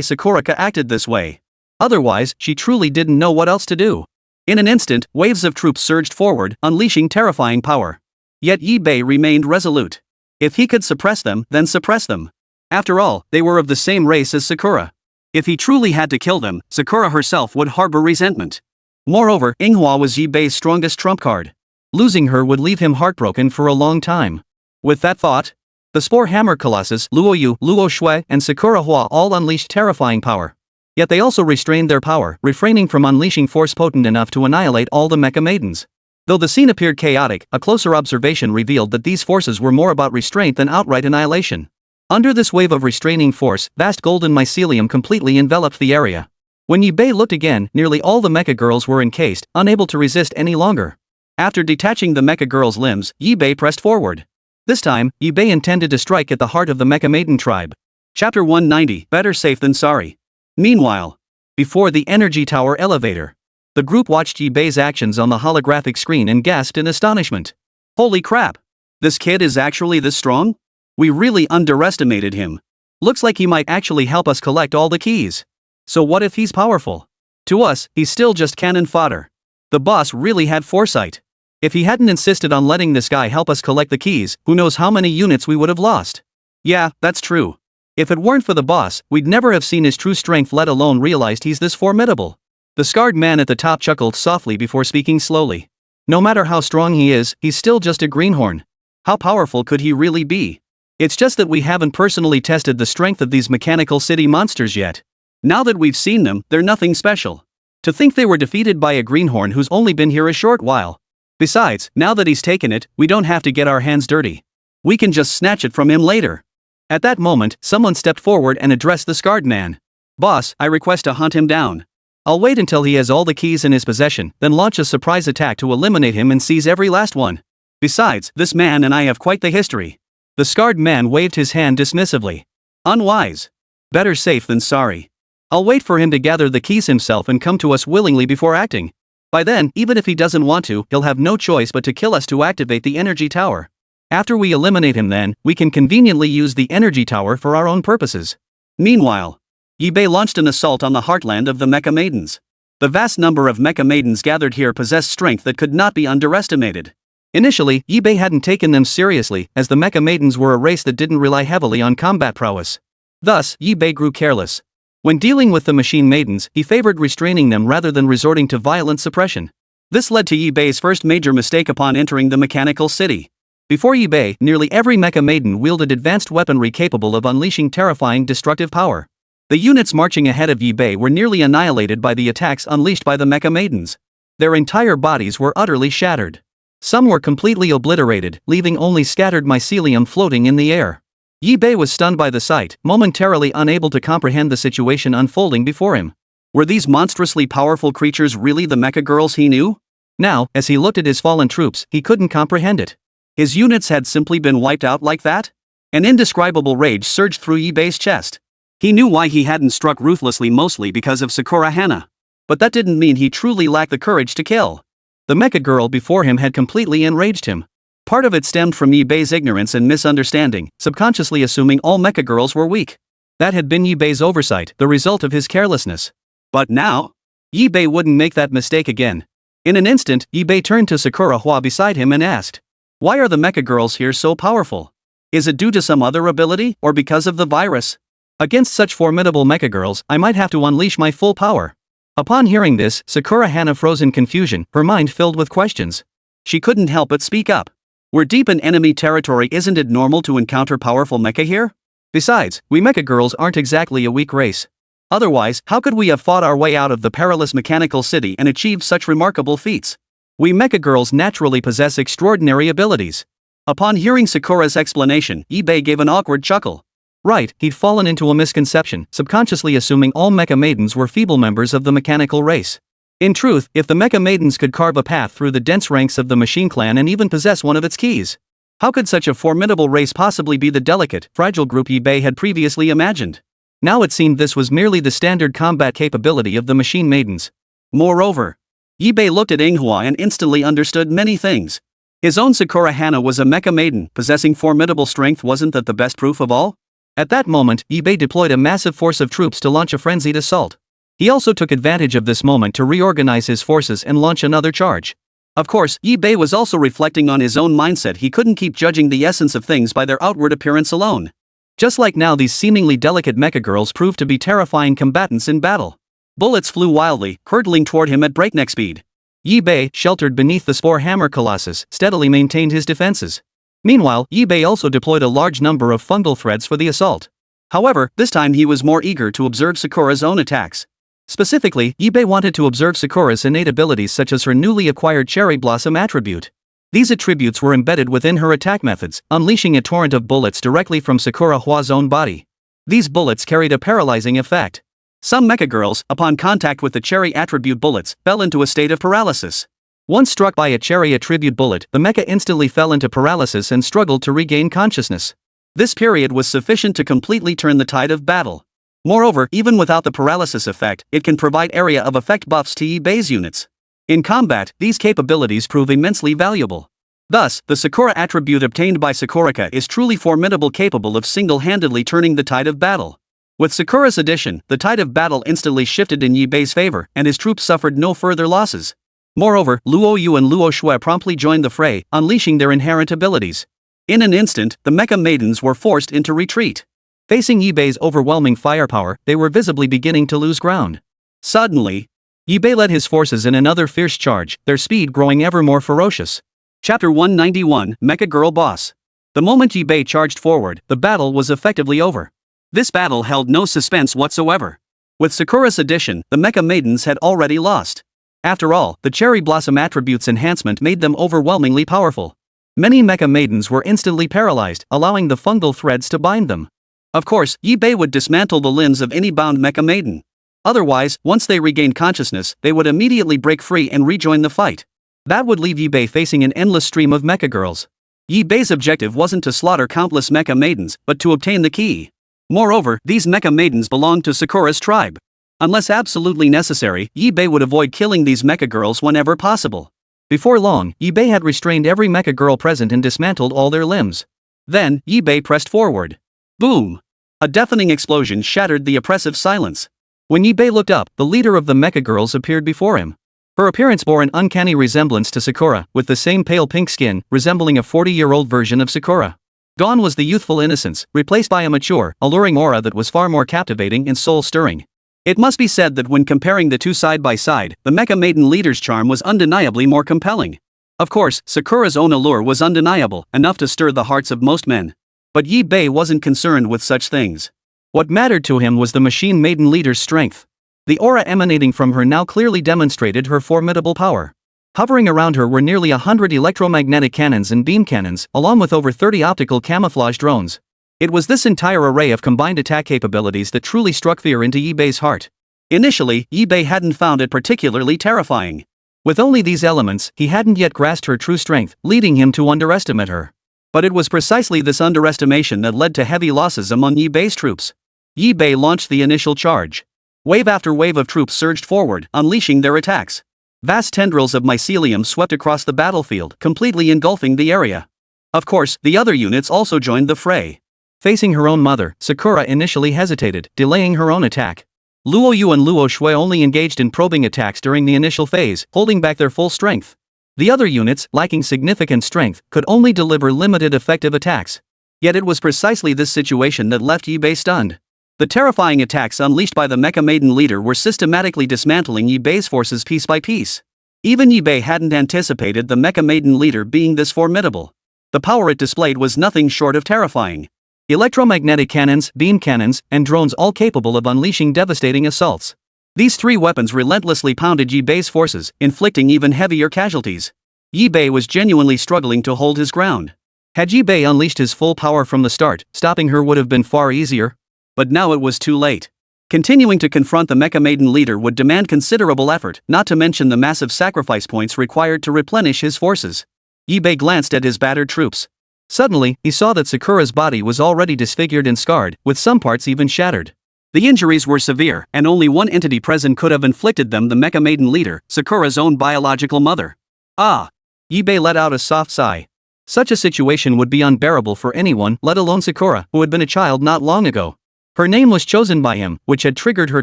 Sakura acted this way. Otherwise, she truly didn't know what else to do. In an instant, waves of troops surged forward, unleashing terrifying power. Yet Yi-Bei remained resolute. If he could suppress them, then suppress them. After all, they were of the same race as Sakura. If he truly had to kill them, Sakura herself would harbor resentment. Moreover, Manhwa was Yi-Bei's strongest trump card. Losing her would leave him heartbroken for a long time. With that thought, the Spore Hammer Colossus, Luoyu, Luo Shui, and Sakura Hua all unleashed terrifying power. Yet they also restrained their power, refraining from unleashing force potent enough to annihilate all the mecha maidens. Though the scene appeared chaotic, a closer observation revealed that these forces were more about restraint than outright annihilation. Under this wave of restraining force, vast golden mycelium completely enveloped the area. When Yi-Bei looked again, nearly all the mecha girls were encased, unable to resist any longer. After detaching the mecha girl's limbs, Yi-Bei pressed forward. This time, Yi-Bei intended to strike at the heart of the mecha maiden tribe. Chapter 190, Better Safe Than Sorry. Meanwhile, before the energy tower elevator, the group watched Yi-Bei's actions on the holographic screen and gasped in astonishment. Holy crap! This kid is actually this strong? We really underestimated him. Looks like he might actually help us collect all the keys. So what if he's powerful? To us, he's still just cannon fodder. The boss really had foresight. If he hadn't insisted on letting this guy help us collect the keys, who knows how many units we would have lost. Yeah, that's true. If it weren't for the boss, we'd never have seen his true strength, let alone realized he's this formidable. The scarred man at the top chuckled softly before speaking slowly. No matter how strong he is, he's still just a greenhorn. How powerful could he really be? It's just that we haven't personally tested the strength of these mechanical city monsters yet. Now that we've seen them, they're nothing special. To think they were defeated by a greenhorn who's only been here a short while. Besides, now that he's taken it, we don't have to get our hands dirty. We can just snatch it from him later. At that moment, someone stepped forward and addressed the scarred man. Boss, I request to hunt him down. I'll wait until he has all the keys in his possession, then launch a surprise attack to eliminate him and seize every last one. Besides, this man and I have quite the history. The scarred man waved his hand dismissively. Unwise. Better safe than sorry. I'll wait for him to gather the keys himself and come to us willingly before acting. By then, even if he doesn't want to, he'll have no choice but to kill us to activate the energy tower. After we eliminate him, then, we can conveniently use the energy tower for our own purposes. Meanwhile, Yi-Bei launched an assault on the heartland of the mecha maidens. The vast number of mecha maidens gathered here possessed strength that could not be underestimated. Initially, Yi-Bei hadn't taken them seriously, as the mecha maidens were a race that didn't rely heavily on combat prowess. Thus, Yi-Bei grew careless. When dealing with the machine maidens, he favored restraining them rather than resorting to violent suppression. This led to Yi-Bei's first major mistake upon entering the mechanical city. Before Yi-Bei, nearly every mecha maiden wielded advanced weaponry capable of unleashing terrifying destructive power. The units marching ahead of Yi-Bei were nearly annihilated by the attacks unleashed by the mecha maidens. Their entire bodies were utterly shattered. Some were completely obliterated, leaving only scattered mycelium floating in the air. Yi-Bei was stunned by the sight, momentarily unable to comprehend the situation unfolding before him. Were these monstrously powerful creatures really the mecha girls he knew? Now, as he looked at his fallen troops, he couldn't comprehend it. His units had simply been wiped out like that? An indescribable rage surged through Yi-Bei's chest. He knew why he hadn't struck ruthlessly, mostly because of Sakura Hana. But that didn't mean he truly lacked the courage to kill. The mecha girl before him had completely enraged him. Part of it stemmed from Yi-Bei's ignorance and misunderstanding, subconsciously assuming all mecha girls were weak. That had been Yi-Bei's oversight, the result of his carelessness. But now, Yi-Bei wouldn't make that mistake again. In an instant, Yi-Bei turned to Sakura Hua beside him and asked, Why are the mecha girls here so powerful? Is it due to some other ability, or because of the virus? Against such formidable mecha girls, I might have to unleash my full power. Upon hearing this, Sakura Hana froze in confusion, her mind filled with questions. She couldn't help but speak up. We're deep in enemy territory, isn't it normal to encounter powerful mecha here? Besides, we mecha girls aren't exactly a weak race. Otherwise, how could we have fought our way out of the perilous mechanical city and achieved such remarkable feats? We mecha girls naturally possess extraordinary abilities. Upon hearing Sakura's explanation, Ibe gave an awkward chuckle. Right, he'd fallen into a misconception, subconsciously assuming all mecha maidens were feeble members of the mechanical race. In truth, if the mecha maidens could carve a path through the dense ranks of the machine clan and even possess one of its keys, how could such a formidable race possibly be the delicate, fragile group Ibe had previously imagined? Now it seemed this was merely the standard combat capability of the machine maidens. Moreover, Ibe looked at Manhwa and instantly understood many things. His own Sakura Hana was a mecha maiden, possessing formidable strength. Wasn't that the best proof of all? At that moment, Ibe deployed a massive force of troops to launch a frenzied assault. He also took advantage of this moment to reorganize his forces and launch another charge. Of course, Ibe was also reflecting on his own mindset. He couldn't keep judging the essence of things by their outward appearance alone. Just like now, these seemingly delicate mecha girls proved to be terrifying combatants in battle. Bullets flew wildly, hurtling toward him at breakneck speed. Ibe, sheltered beneath the Spore Hammer Colossus, steadily maintained his defenses. Meanwhile, Ibe also deployed a large number of fungal threads for the assault. However, this time he was more eager to observe Sakura's own attacks. Specifically, Ibe wanted to observe Sakura's innate abilities such as her newly acquired Cherry Blossom attribute. These attributes were embedded within her attack methods, unleashing a torrent of bullets directly from Sakura Hua's own body. These bullets carried a paralyzing effect. Some mecha girls, upon contact with the Cherry attribute bullets, fell into a state of paralysis. Once struck by a Cherry attribute bullet, the mecha instantly fell into paralysis and struggled to regain consciousness. This period was sufficient to completely turn the tide of battle. Moreover, even without the paralysis effect, it can provide area of effect buffs to Ibe's units. In combat, these capabilities prove immensely valuable. Thus, the Sakura attribute obtained by Sakuraka is truly formidable, capable of single-handedly turning the tide of battle. With Sakura's addition, the tide of battle instantly shifted in Ibe's favor, and his troops suffered no further losses. Moreover, Luo Yu and Luo Shui promptly joined the fray, unleashing their inherent abilities. In an instant, the mecha maidens were forced into retreat. Facing Ibe's overwhelming firepower, they were visibly beginning to lose ground. Suddenly, Ibe led his forces in another fierce charge, their speed growing ever more ferocious. Chapter 191, Mecha Girl Boss. The moment Ibe charged forward, the battle was effectively over. This battle held no suspense whatsoever. With Sakura's addition, the mecha maidens had already lost. After all, the Cherry Blossom attribute's enhancement made them overwhelmingly powerful. Many mecha maidens were instantly paralyzed, allowing the fungal threads to bind them. Of course, Ibe would dismantle the limbs of any bound mecha maiden. Otherwise, once they regained consciousness, they would immediately break free and rejoin the fight. That would leave Ibe facing an endless stream of mecha girls. Ibe's objective wasn't to slaughter countless mecha maidens, but to obtain the key. Moreover, these mecha maidens belonged to Sakura's tribe. Unless absolutely necessary, Ibe would avoid killing these mecha girls whenever possible. Before long, Ibe had restrained every mecha girl present and dismantled all their limbs. Then, Ibe pressed forward. Boom! A deafening explosion shattered the oppressive silence. When Ibe looked up, the leader of the mecha girls appeared before him. Her appearance bore an uncanny resemblance to Sakura, with the same pale pink skin, resembling a 40-year-old version of Sakura. Gone was the youthful innocence, replaced by a mature, alluring aura that was far more captivating and soul-stirring. It must be said that when comparing the two side by side, the mecha maiden leader's charm was undeniably more compelling. Of course, Sakura's own allure was undeniable, enough to stir the hearts of most men. But Ibe wasn't concerned with such things. What mattered to him was the machine maiden leader's strength. The aura emanating from her now clearly demonstrated her formidable power. Hovering around her were nearly 100 electromagnetic cannons and beam cannons, along with over 30 optical camouflage drones. It was this entire array of combined attack capabilities that truly struck fear into Ibe's heart. Initially, Ibe hadn't found it particularly terrifying. With only these elements, he hadn't yet grasped her true strength, leading him to underestimate her. But it was precisely this underestimation that led to heavy losses among Ibe's troops. Ibe launched the initial charge. Wave after wave of troops surged forward, unleashing their attacks. Vast tendrils of mycelium swept across the battlefield, completely engulfing the area. Of course, the other units also joined the fray. Facing her own mother, Sakura initially hesitated, delaying her own attack. Luo Yu and Luo Shui only engaged in probing attacks during the initial phase, holding back their full strength. The other units, lacking significant strength, could only deliver limited effective attacks. Yet it was precisely this situation that left Yibei stunned. The terrifying attacks unleashed by the Mecha Maiden leader were systematically dismantling Yibei's forces piece by piece. Even Yibei hadn't anticipated the Mecha Maiden leader being this formidable. The power it displayed was nothing short of terrifying. Electromagnetic cannons, beam cannons, and drones all capable of unleashing devastating assaults. These three weapons relentlessly pounded Yibei's forces, inflicting even heavier casualties. Yibei was genuinely struggling to hold his ground. Had Yibei unleashed his full power from the start, stopping her would have been far easier. But now it was too late. Continuing to confront the Mecha Maiden leader would demand considerable effort, not to mention the massive sacrifice points required to replenish his forces. Yibei glanced at his battered troops. Suddenly, he saw that Sakura's body was already disfigured and scarred, with some parts even shattered. The injuries were severe, and only one entity present could have inflicted them: the Mecha Maiden leader, Sakura's own biological mother. Ah! Yibei let out a soft sigh. Such a situation would be unbearable for anyone, let alone Sakura, who had been a child not long ago. Her name was chosen by him, which had triggered her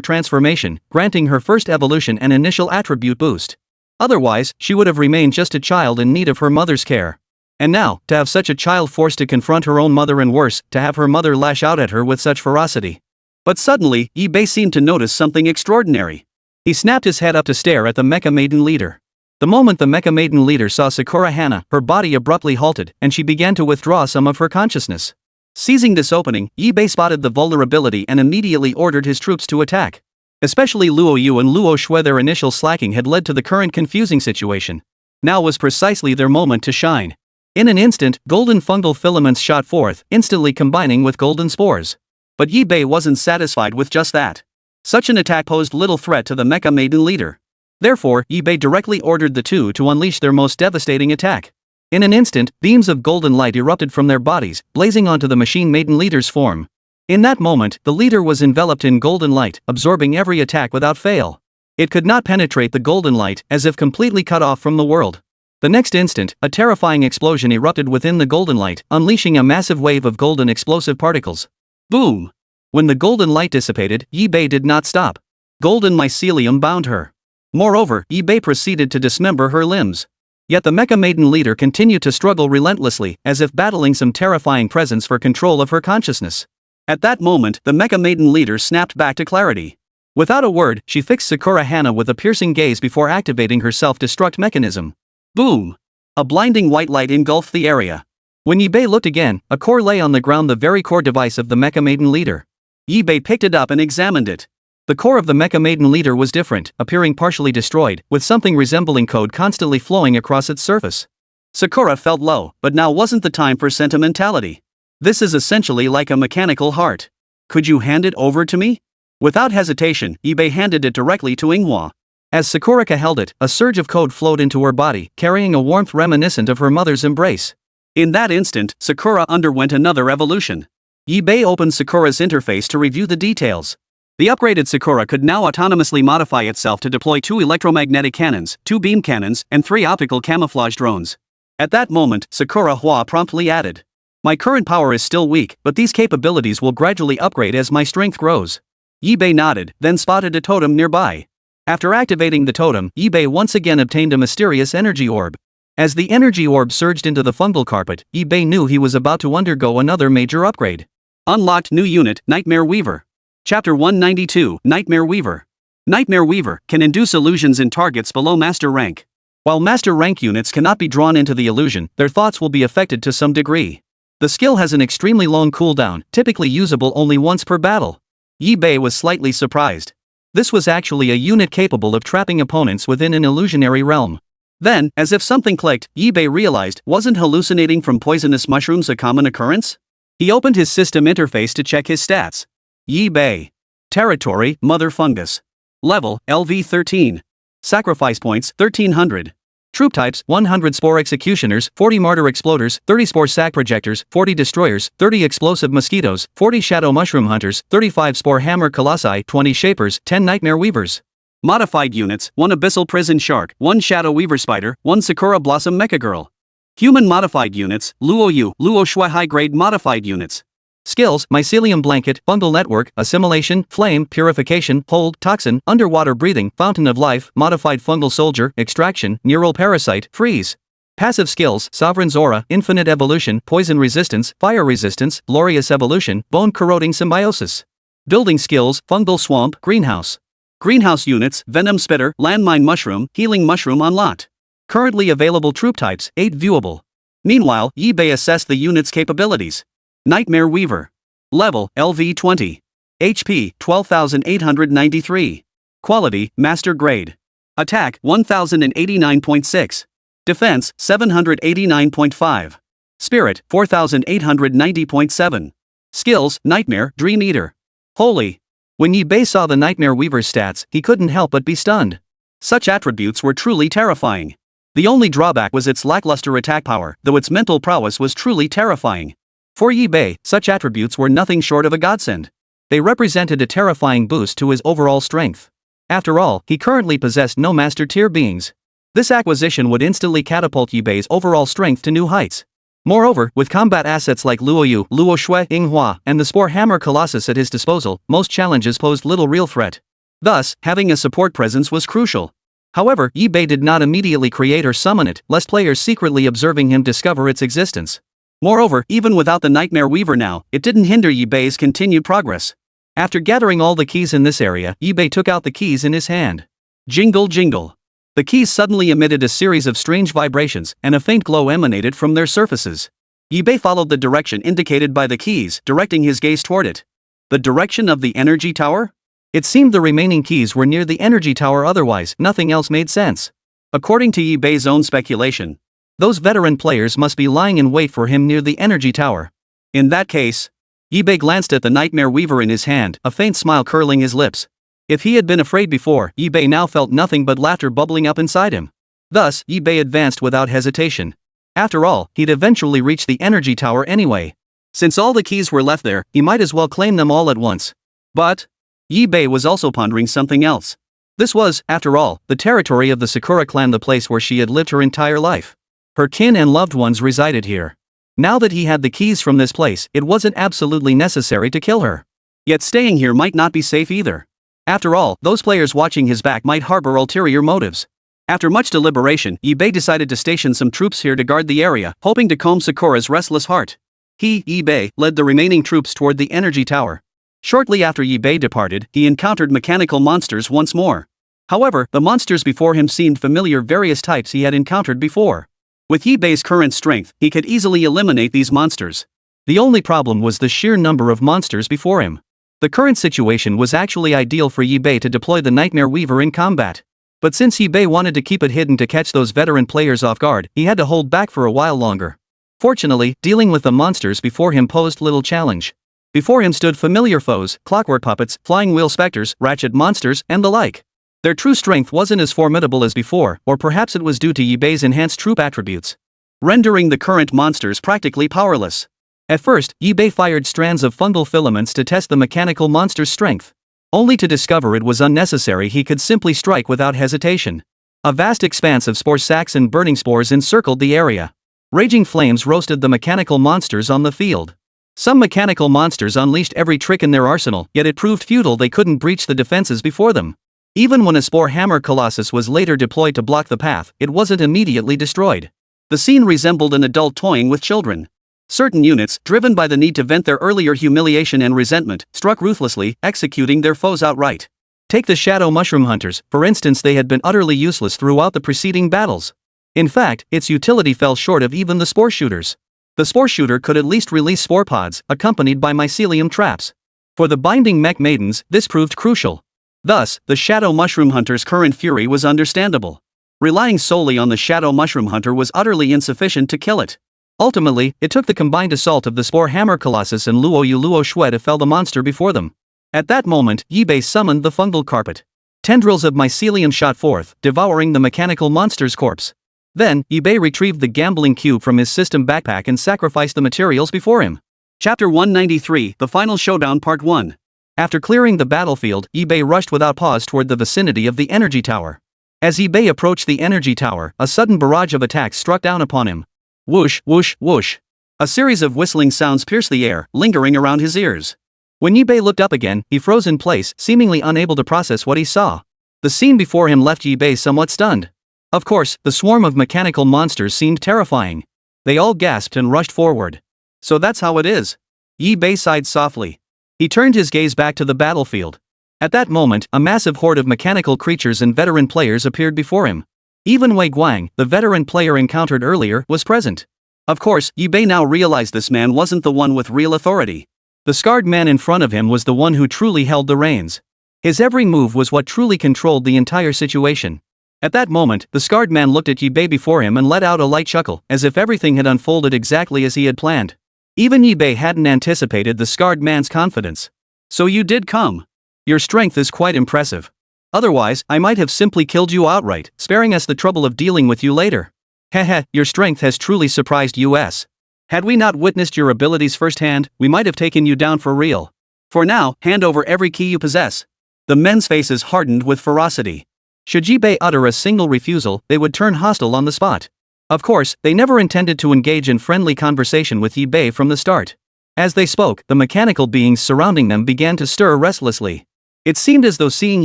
transformation, granting her first evolution an initial attribute boost. Otherwise, she would have remained just a child in need of her mother's care. And now, to have such a child forced to confront her own mother, and worse, to have her mother lash out at her with such ferocity. But suddenly, Yibei seemed to notice something extraordinary. He snapped his head up to stare at the Mecha Maiden leader. The moment the Mecha Maiden leader saw Sakura Hana, her body abruptly halted, and she began to withdraw some of her consciousness. Seizing this opening, Yibei spotted the vulnerability and immediately ordered his troops to attack. Especially Luo Yu and Luo Shui. Their initial slacking had led to the current confusing situation. Now was precisely their moment to shine. In an instant, golden fungal filaments shot forth, instantly combining with golden spores. But Yibei wasn't satisfied with just that. Such an attack posed little threat to the Mecha Maiden leader. Therefore, Yibei directly ordered the two to unleash their most devastating attack. In an instant, beams of golden light erupted from their bodies, blazing onto the Machine Maiden leader's form. In that moment, the leader was enveloped in golden light, absorbing every attack without fail. It could not penetrate the golden light, as if completely cut off from the world. The next instant, a terrifying explosion erupted within the golden light, unleashing a massive wave of golden explosive particles. Boom! When the golden light dissipated, Yibei did not stop. Golden mycelium bound her. Moreover, Yibei proceeded to dismember her limbs. Yet the Mecha Maiden leader continued to struggle relentlessly, as if battling some terrifying presence for control of her consciousness. At that moment, the Mecha Maiden leader snapped back to clarity. Without a word, she fixed Sakura Hana with a piercing gaze before activating her self-destruct mechanism. Boom! A blinding white light engulfed the area. When Yibei looked again, a core lay on the ground, the very core device of the Mecha Maiden leader. Yibei picked it up and examined it. The core of the Mecha Maiden leader was different, appearing partially destroyed, with something resembling code constantly flowing across its surface. Sakura felt low, but now wasn't the time for sentimentality. This is essentially like a mechanical heart. Could you hand it over to me? Without hesitation, Yibei handed it directly to Manhwa. As Sakura held it, a surge of code flowed into her body, carrying a warmth reminiscent of her mother's embrace. In that instant, Sakura underwent another evolution. Yibei opened Sakura's interface to review the details. The upgraded Sakura could now autonomously modify itself to deploy 2 electromagnetic cannons, 2 beam cannons, and 3 optical camouflage drones. At that moment, Sakura Hua promptly added, "My current power is still weak, but these capabilities will gradually upgrade as my strength grows." Yibei nodded, then spotted a totem nearby. After activating the totem, Yibei once again obtained a mysterious energy orb. As the energy orb surged into the fungal carpet, Yibei knew he was about to undergo another major upgrade. Unlocked new unit, Nightmare Weaver. Chapter 192, Nightmare Weaver. Nightmare Weaver can induce illusions in targets below master rank. While master rank units cannot be drawn into the illusion, their thoughts will be affected to some degree. The skill has an extremely long cooldown, typically usable only once per battle. Yibei was slightly surprised. This was actually a unit capable of trapping opponents within an illusionary realm. Then, as if something clicked, Yibei realized, wasn't hallucinating from poisonous mushrooms a common occurrence? He opened his system interface to check his stats. Yibei. Territory, Mother Fungus. Level, LV13. Sacrifice points, 1300. Troop types, 100 Spore Executioners, 40 Martyr Exploders, 30 Spore Sac Projectors, 40 Destroyers, 30 Explosive Mosquitoes, 40 Shadow Mushroom Hunters, 35 Spore Hammer Colossi, 20 Shapers, 10 Nightmare Weavers. Modified units, 1 Abyssal Prison Shark, 1 Shadow Weaver Spider, 1 Sakura Blossom Mecha Girl. Human modified units, Luo Yu, Luo Shui High Grade modified units. Skills: Mycelium Blanket, Fungal Network, Assimilation, Flame, Purification, Hold, Toxin, Underwater Breathing, Fountain of Life, Modified Fungal Soldier, Extraction, Neural Parasite, Freeze. Passive skills: Sovereign's Aura, Infinite Evolution, Poison Resistance, Fire Resistance, Glorious Evolution, Bone Corroding Symbiosis. Building skills: Fungal Swamp, Greenhouse. Greenhouse units: Venom Spitter, Landmine Mushroom, Healing Mushroom unlocked. Currently available troop types, 8 viewable. Meanwhile, eBay assessed the unit's capabilities. Nightmare Weaver. Level, LV 20. HP, 12,893. Quality, Master Grade. Attack, 1,089.6. Defense, 789.5. Spirit, 4,890.7. Skills: Nightmare, Dream Eater. Holy! When eBay saw the Nightmare Weaver's stats, he couldn't help but be stunned. Such attributes were truly terrifying. The only drawback was its lackluster attack power, though its mental prowess was truly terrifying. For eBay, such attributes were nothing short of a godsend. They represented a terrifying boost to his overall strength. After all, he currently possessed no master tier beings. This acquisition would instantly catapult eBay's overall strength to new heights. Moreover, with combat assets like Luoyu, Luo Shui, Manhwa, and the Spore Hammer Colossus at his disposal, most challenges posed little real threat. Thus, having a support presence was crucial. However, eBay did not immediately create or summon it, lest players secretly observing him discover its existence. Moreover, even without the Nightmare Weaver now, it didn't hinder eBay's continued progress. After gathering all the keys in this area, eBay took out the keys in his hand. Jingle jingle. The keys suddenly emitted a series of strange vibrations, and a faint glow emanated from their surfaces. eBay followed the direction indicated by the keys, directing his gaze toward it. The direction of the energy tower? It seemed the remaining keys were near the energy tower, otherwise, nothing else made sense. According to eBay's own speculation, those veteran players must be lying in wait for him near the energy tower. In that case, eBay glanced at the Nightmare Weaver in his hand, a faint smile curling his lips. If he had been afraid before, eBay now felt nothing but laughter bubbling up inside him. Thus, eBay advanced without hesitation. After all, he'd eventually reach the energy tower anyway. Since all the keys were left there, he might as well claim them all at once. But eBay was also pondering something else. This was, after all, the territory of the Sakura clan, the place where she had lived her entire life. Her kin and loved ones resided here. Now that he had the keys from this place, it wasn't absolutely necessary to kill her. Yet staying here might not be safe either. After all, those players watching his back might harbor ulterior motives. After much deliberation, eBay decided to station some troops here to guard the area, hoping to calm Sakura's restless heart. He, eBay, led the remaining troops toward the energy tower. Shortly after eBay departed, he encountered mechanical monsters once more. However, the monsters before him seemed familiar, various types he had encountered before. With eBay's current strength, he could easily eliminate these monsters. The only problem was the sheer number of monsters before him. The current situation was actually ideal for eBay to deploy the Nightmare Weaver in combat. But since eBay wanted to keep it hidden to catch those veteran players off guard, he had to hold back for a while longer. Fortunately, dealing with the monsters before him posed little challenge. Before him stood familiar foes, clockwork puppets, flying wheel specters, ratchet monsters, and the like. Their true strength wasn't as formidable as before, or perhaps it was due to eBay's enhanced troop attributes, rendering the current monsters practically powerless. At first, eBay fired strands of fungal filaments to test the mechanical monster's strength, only to discover it was unnecessary. He could simply strike without hesitation. A vast expanse of spore sacs and burning spores encircled the area. Raging flames roasted the mechanical monsters on the field. Some mechanical monsters unleashed every trick in their arsenal, yet it proved futile. They couldn't breach the defenses before them. Even when a Spore Hammer Colossus was later deployed to block the path, it wasn't immediately destroyed. The scene resembled an adult toying with children. Certain units, driven by the need to vent their earlier humiliation and resentment, struck ruthlessly, executing their foes outright. Take the Shadow Mushroom Hunters, for instance. They had been utterly useless throughout the preceding battles. In fact, its utility fell short of even the Spore Shooters. The Spore Shooter could at least release spore pods, accompanied by mycelium traps. For the Binding Mech Maidens, this proved crucial. Thus, the Shadow Mushroom Hunter's current fury was understandable. Relying solely on the Shadow Mushroom Hunter was utterly insufficient to kill it. Ultimately, it took the combined assault of the Spore Hammer Colossus and Luo Shui to fell the monster before them. At that moment, eBay summoned the Fungal Carpet. Tendrils of mycelium shot forth, devouring the mechanical monster's corpse. Then, eBay retrieved the gambling cube from his system backpack and sacrificed the materials before him. Chapter 193, The Final Showdown Part 1. After clearing the battlefield, eBay rushed without pause toward the vicinity of the energy tower. As eBay approached the energy tower, a sudden barrage of attacks struck down upon him. Whoosh, whoosh, whoosh. A series of whistling sounds pierced the air, lingering around his ears. When Yi-Bei looked up again, he froze in place, seemingly unable to process what he saw. The scene before him left Yi-Bei somewhat stunned. Of course, the swarm of mechanical monsters seemed terrifying. They all gasped and rushed forward. So that's how it is. Yi-Bei sighed softly. He turned his gaze back to the battlefield. At that moment, a massive horde of mechanical creatures and veteran players appeared before him. Even Wei Guang, the veteran player encountered earlier, was present. Of course, Yi-Bei now realized this man wasn't the one with real authority. The scarred man in front of him was the one who truly held the reins. His every move was what truly controlled the entire situation. At that moment, the scarred man looked at Yi-Bei before him and let out a light chuckle, as if everything had unfolded exactly as he had planned. Even Yi-Bei hadn't anticipated the scarred man's confidence. So you did come. Your strength is quite impressive. Otherwise, I might have simply killed you outright, sparing us the trouble of dealing with you later. Heh, your strength has truly surprised us. Had we not witnessed your abilities firsthand, we might have taken you down for real. For now, hand over every key you possess. The men's faces hardened with ferocity. Should Yi-Bei utter a single refusal, they would turn hostile on the spot. Of course, they never intended to engage in friendly conversation with Yi-Bei from the start. As they spoke, the mechanical beings surrounding them began to stir restlessly. It seemed as though seeing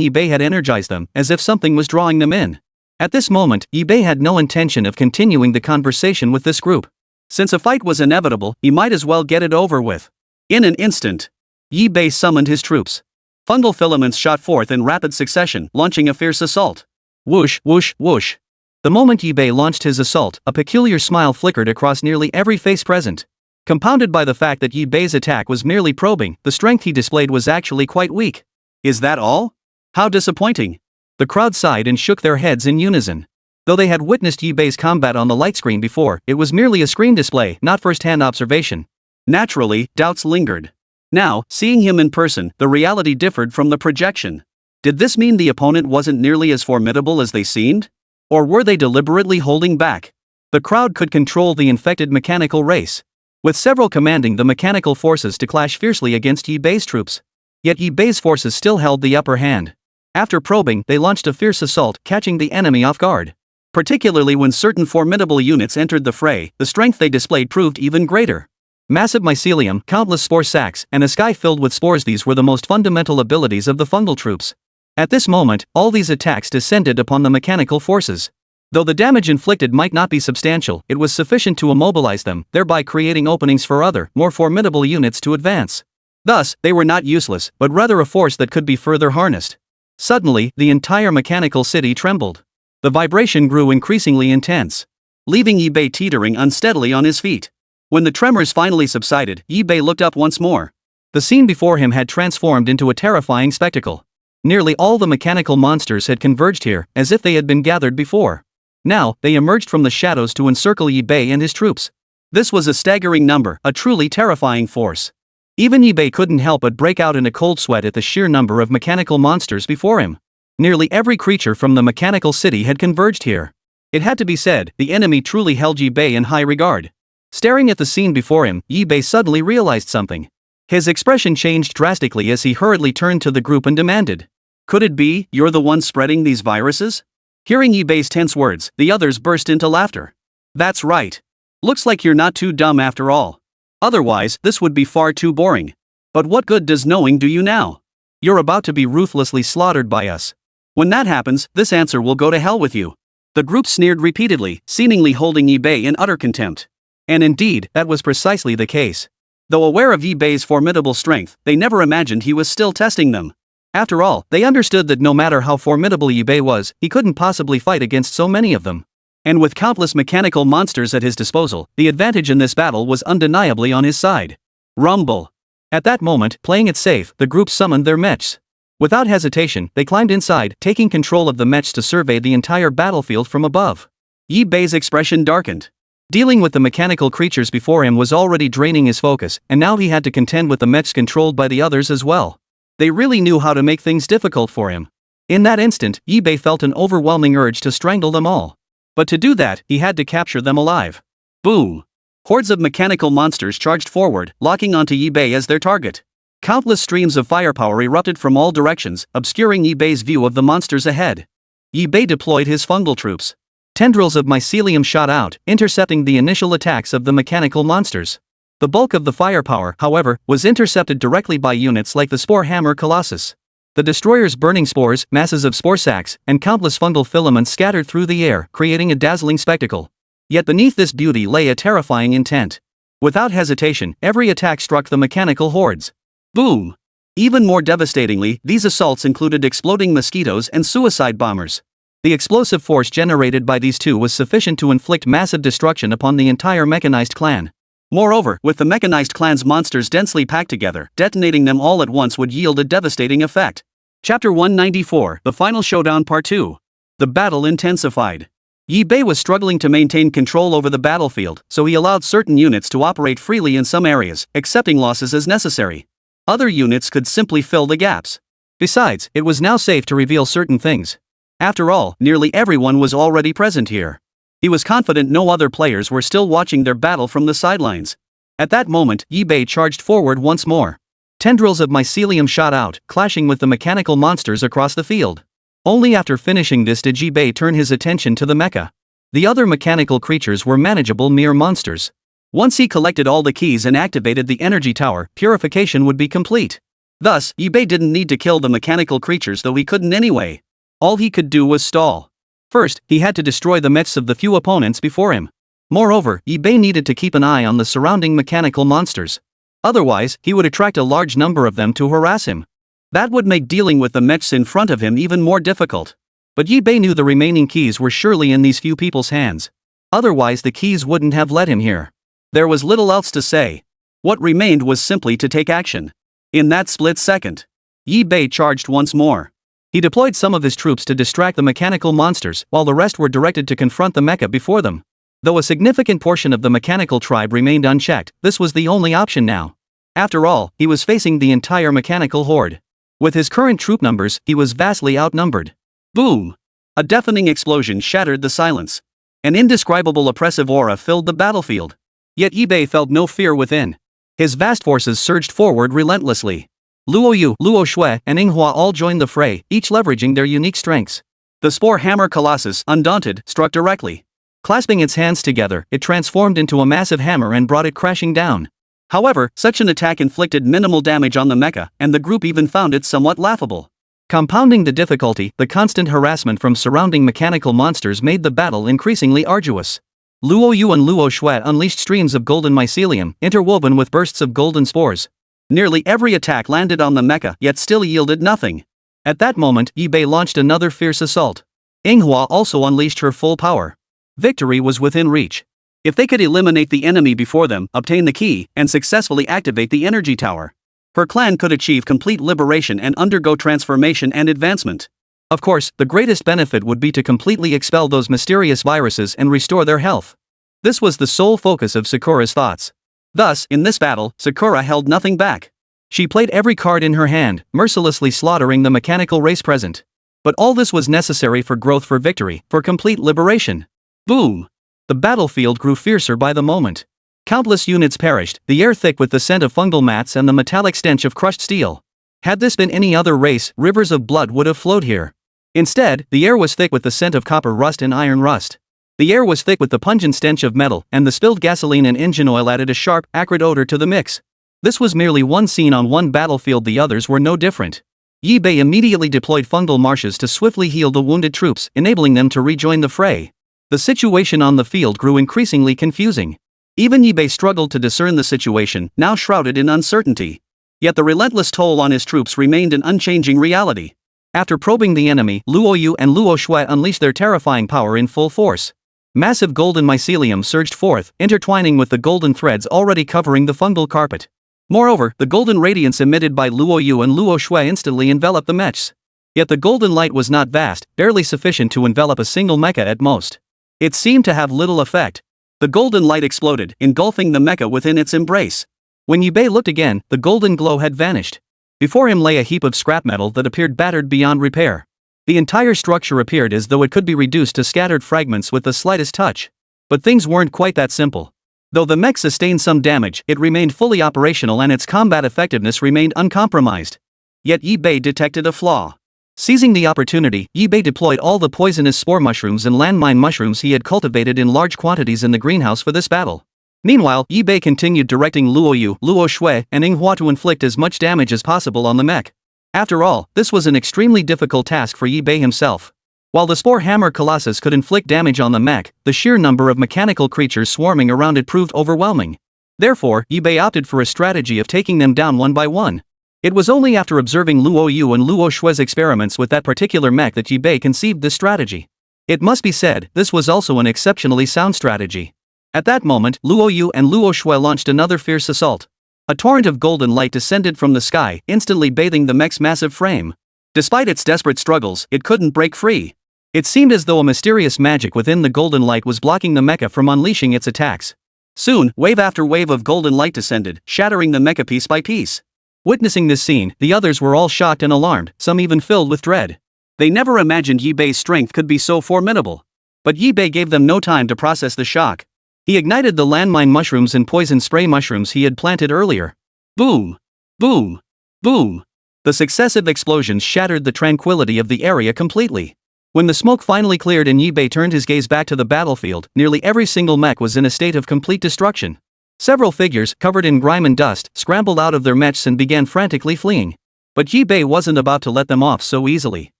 Yi-Bei had energized them, as if something was drawing them in. At this moment, Yi-Bei had no intention of continuing the conversation with this group. Since a fight was inevitable, he might as well get it over with. In an instant, Yi-Bei summoned his troops. Fungal filaments shot forth in rapid succession, launching a fierce assault. Whoosh, whoosh, whoosh. The moment Yi-Bei launched his assault, a peculiar smile flickered across nearly every face present. Compounded by the fact that Yi-Bei's attack was merely probing, the strength he displayed was actually quite weak. Is that all? How disappointing. The crowd sighed and shook their heads in unison. Though they had witnessed Yi-Bei's combat on the light screen before, it was merely a screen display, not first-hand observation. Naturally, doubts lingered. Now, seeing him in person, the reality differed from the projection. Did this mean the opponent wasn't nearly as formidable as they seemed? Or were they deliberately holding back? The crowd could control the infected mechanical race, with several commanding the mechanical forces to clash fiercely against Yi-Bei's troops. Yet Yi-Bei's forces still held the upper hand. After probing, they launched a fierce assault, catching the enemy off guard. Particularly when certain formidable units entered the fray, the strength they displayed proved even greater. Massive mycelium, countless spore sacs, and a sky filled with spores, these were the most fundamental abilities of the fungal troops. At this moment, all these attacks descended upon the mechanical forces. Though the damage inflicted might not be substantial, it was sufficient to immobilize them, thereby creating openings for other, more formidable units to advance. Thus, they were not useless, but rather a force that could be further harnessed. Suddenly, the entire mechanical city trembled. The vibration grew increasingly intense, leaving Yi-Bei teetering unsteadily on his feet. When the tremors finally subsided, Yi-Bei looked up once more. The scene before him had transformed into a terrifying spectacle. Nearly all the mechanical monsters had converged here, as if they had been gathered before. Now, they emerged from the shadows to encircle Yi-Bei and his troops. This was a staggering number, a truly terrifying force. Even Yi-Bei couldn't help but break out in a cold sweat at the sheer number of mechanical monsters before him. Nearly every creature from the mechanical city had converged here. It had to be said, the enemy truly held Yi-Bei in high regard. Staring at the scene before him, Yi-Bei suddenly realized something. His expression changed drastically as he hurriedly turned to the group and demanded, "Could it be, you're the one spreading these viruses?" Hearing Yi-Bei's tense words, the others burst into laughter. "That's right. Looks like you're not too dumb after all. Otherwise, this would be far too boring. But what good does knowing do you now? You're about to be ruthlessly slaughtered by us. When that happens, this answer will go to hell with you." The group sneered repeatedly, seemingly holding Yi-Bei in utter contempt. And indeed, that was precisely the case. Though aware of Yi-Bei's formidable strength, they never imagined he was still testing them. After all, they understood that no matter how formidable Yi-Bei was, he couldn't possibly fight against so many of them. And with countless mechanical monsters at his disposal, the advantage in this battle was undeniably on his side. Rumble. At that moment, playing it safe, the group summoned their mechs. Without hesitation, they climbed inside, taking control of the mechs to survey the entire battlefield from above. Yi-Bei's expression darkened. Dealing with the mechanical creatures before him was already draining his focus, and now he had to contend with the mechs controlled by the others as well. They really knew how to make things difficult for him. In that instant, Yi-Bei felt an overwhelming urge to strangle them all. But to do that, he had to capture them alive. Boom! Hordes of mechanical monsters charged forward, locking onto Yi-Bei as their target. Countless streams of firepower erupted from all directions, obscuring Yi-Bei's view of the monsters ahead. Yi-Bei deployed his fungal troops. Tendrils of mycelium shot out, intercepting the initial attacks of the mechanical monsters. The bulk of the firepower, however, was intercepted directly by units like the Spore Hammer Colossus. The destroyer's burning spores, masses of spore sacs, and countless fungal filaments scattered through the air, creating a dazzling spectacle. Yet beneath this beauty lay a terrifying intent. Without hesitation, every attack struck the mechanical hordes. Boom! Even more devastatingly, these assaults included exploding mosquitoes and suicide bombers. The explosive force generated by these two was sufficient to inflict massive destruction upon the entire mechanized clan. Moreover, with the mechanized clan's monsters densely packed together, detonating them all at once would yield a devastating effect. Chapter 194, The Final Showdown Part 2. The battle intensified. Yi Bei was struggling to maintain control over the battlefield, so he allowed certain units to operate freely in some areas, accepting losses as necessary. Other units could simply fill the gaps. Besides, it was now safe to reveal certain things. After all, nearly everyone was already present here. He was confident no other players were still watching their battle from the sidelines. At that moment, Yi Bei charged forward once more. Tendrils of mycelium shot out, clashing with the mechanical monsters across the field. Only after finishing this did Yi Bei turn his attention to the mecha. The other mechanical creatures were manageable mere monsters. Once he collected all the keys and activated the energy tower, purification would be complete. Thus, Yi Bei didn't need to kill the mechanical creatures, though he couldn't anyway. All he could do was stall. First, he had to destroy the mechs of the few opponents before him. Moreover, Yi Bei needed to keep an eye on the surrounding mechanical monsters. Otherwise, he would attract a large number of them to harass him. That would make dealing with the mechs in front of him even more difficult. But Yi Bei knew the remaining keys were surely in these few people's hands. Otherwise the keys wouldn't have led him here. There was little else to say. What remained was simply to take action. In that split second, Yi Bei charged once more. He deployed some of his troops to distract the mechanical monsters, while the rest were directed to confront the mecha before them. Though a significant portion of the mechanical tribe remained unchecked, this was the only option now. After all, he was facing the entire mechanical horde. With his current troop numbers, he was vastly outnumbered. Boom! A deafening explosion shattered the silence. An indescribable oppressive aura filled the battlefield. Yet Yi Bei felt no fear within. His vast forces surged forward relentlessly. Luo Yu, Luo Shui, and Manhwa all joined the fray, each leveraging their unique strengths. The Spore Hammer Colossus, undaunted, struck directly. Clasping its hands together, it transformed into a massive hammer and brought it crashing down. However, such an attack inflicted minimal damage on the mecha, and the group even found it somewhat laughable. Compounding the difficulty, the constant harassment from surrounding mechanical monsters made the battle increasingly arduous. Luo Yu and Luo Shui unleashed streams of golden mycelium, interwoven with bursts of golden spores. Nearly every attack landed on the mecha, yet still yielded nothing. At that moment, Yi Bei launched another fierce assault. Manhwa also unleashed her full power. Victory was within reach. If they could eliminate the enemy before them, obtain the key, and successfully activate the energy tower, her clan could achieve complete liberation and undergo transformation and advancement. Of course, the greatest benefit would be to completely expel those mysterious viruses and restore their health. This was the sole focus of Sakura's thoughts. Thus, in this battle, Sakura held nothing back. She played every card in her hand, mercilessly slaughtering the mechanical race present. But all this was necessary for growth, for victory, for complete liberation. Boom! The battlefield grew fiercer by the moment. Countless units perished, the air thick with the scent of fungal mats and the metallic stench of crushed steel. Had this been any other race, rivers of blood would have flowed here. Instead, the air was thick with the scent of copper rust and iron rust. The air was thick with the pungent stench of metal, and the spilled gasoline and engine oil added a sharp, acrid odor to the mix. This was merely one scene on one battlefield, the others were no different. Yi Bei immediately deployed fungal marshes to swiftly heal the wounded troops, enabling them to rejoin the fray. The situation on the field grew increasingly confusing. Even Yi Bei struggled to discern the situation, now shrouded in uncertainty. Yet the relentless toll on his troops remained an unchanging reality. After probing the enemy, Luo Yu and Luo Shui unleashed their terrifying power in full force. Massive golden mycelium surged forth, intertwining with the golden threads already covering the fungal carpet. Moreover, the golden radiance emitted by Luo Yu and Luo Shui instantly enveloped the mechs. Yet the golden light was not vast, barely sufficient to envelop a single mecha at most. It seemed to have little effect. The golden light exploded, engulfing the mecha within its embrace. When Yi Bei looked again, the golden glow had vanished. Before him lay a heap of scrap metal that appeared battered beyond repair. The entire structure appeared as though it could be reduced to scattered fragments with the slightest touch. But things weren't quite that simple. Though the mech sustained some damage, it remained fully operational and its combat effectiveness remained uncompromised. Yet Yi Bei detected a flaw. Seizing the opportunity, Yi Bei deployed all the poisonous spore mushrooms and landmine mushrooms he had cultivated in large quantities in the greenhouse for this battle. Meanwhile, Yibei continued directing Luo Yu, Luo Shui, and Ing Hua to inflict as much damage as possible on the mech. After all, this was an extremely difficult task for Yibei himself. While the Spore Hammer Colossus could inflict damage on the mech, the sheer number of mechanical creatures swarming around it proved overwhelming. Therefore, Yibei opted for a strategy of taking them down one by one. It was only after observing Luo Yu and Luo Shui's experiments with that particular mech that Yibei conceived this strategy. It must be said, this was also an exceptionally sound strategy. At that moment, Luo Yu and Luo Shui launched another fierce assault. A torrent of golden light descended from the sky, instantly bathing the mech's massive frame. Despite its desperate struggles, it couldn't break free. It seemed as though a mysterious magic within the golden light was blocking the mecha from unleashing its attacks. Soon, wave after wave of golden light descended, shattering the mecha piece by piece. Witnessing this scene, the others were all shocked and alarmed, some even filled with dread. They never imagined Yibei's strength could be so formidable. But Yibei gave them no time to process the shock. He ignited the landmine mushrooms and poison spray mushrooms he had planted earlier. Boom! Boom! Boom! The successive explosions shattered the tranquility of the area completely. When the smoke finally cleared and Yibei turned his gaze back to the battlefield, nearly every single mech was in a state of complete destruction. Several figures, covered in grime and dust, scrambled out of their mechs and began frantically fleeing. But Yibei wasn't about to let them off so easily.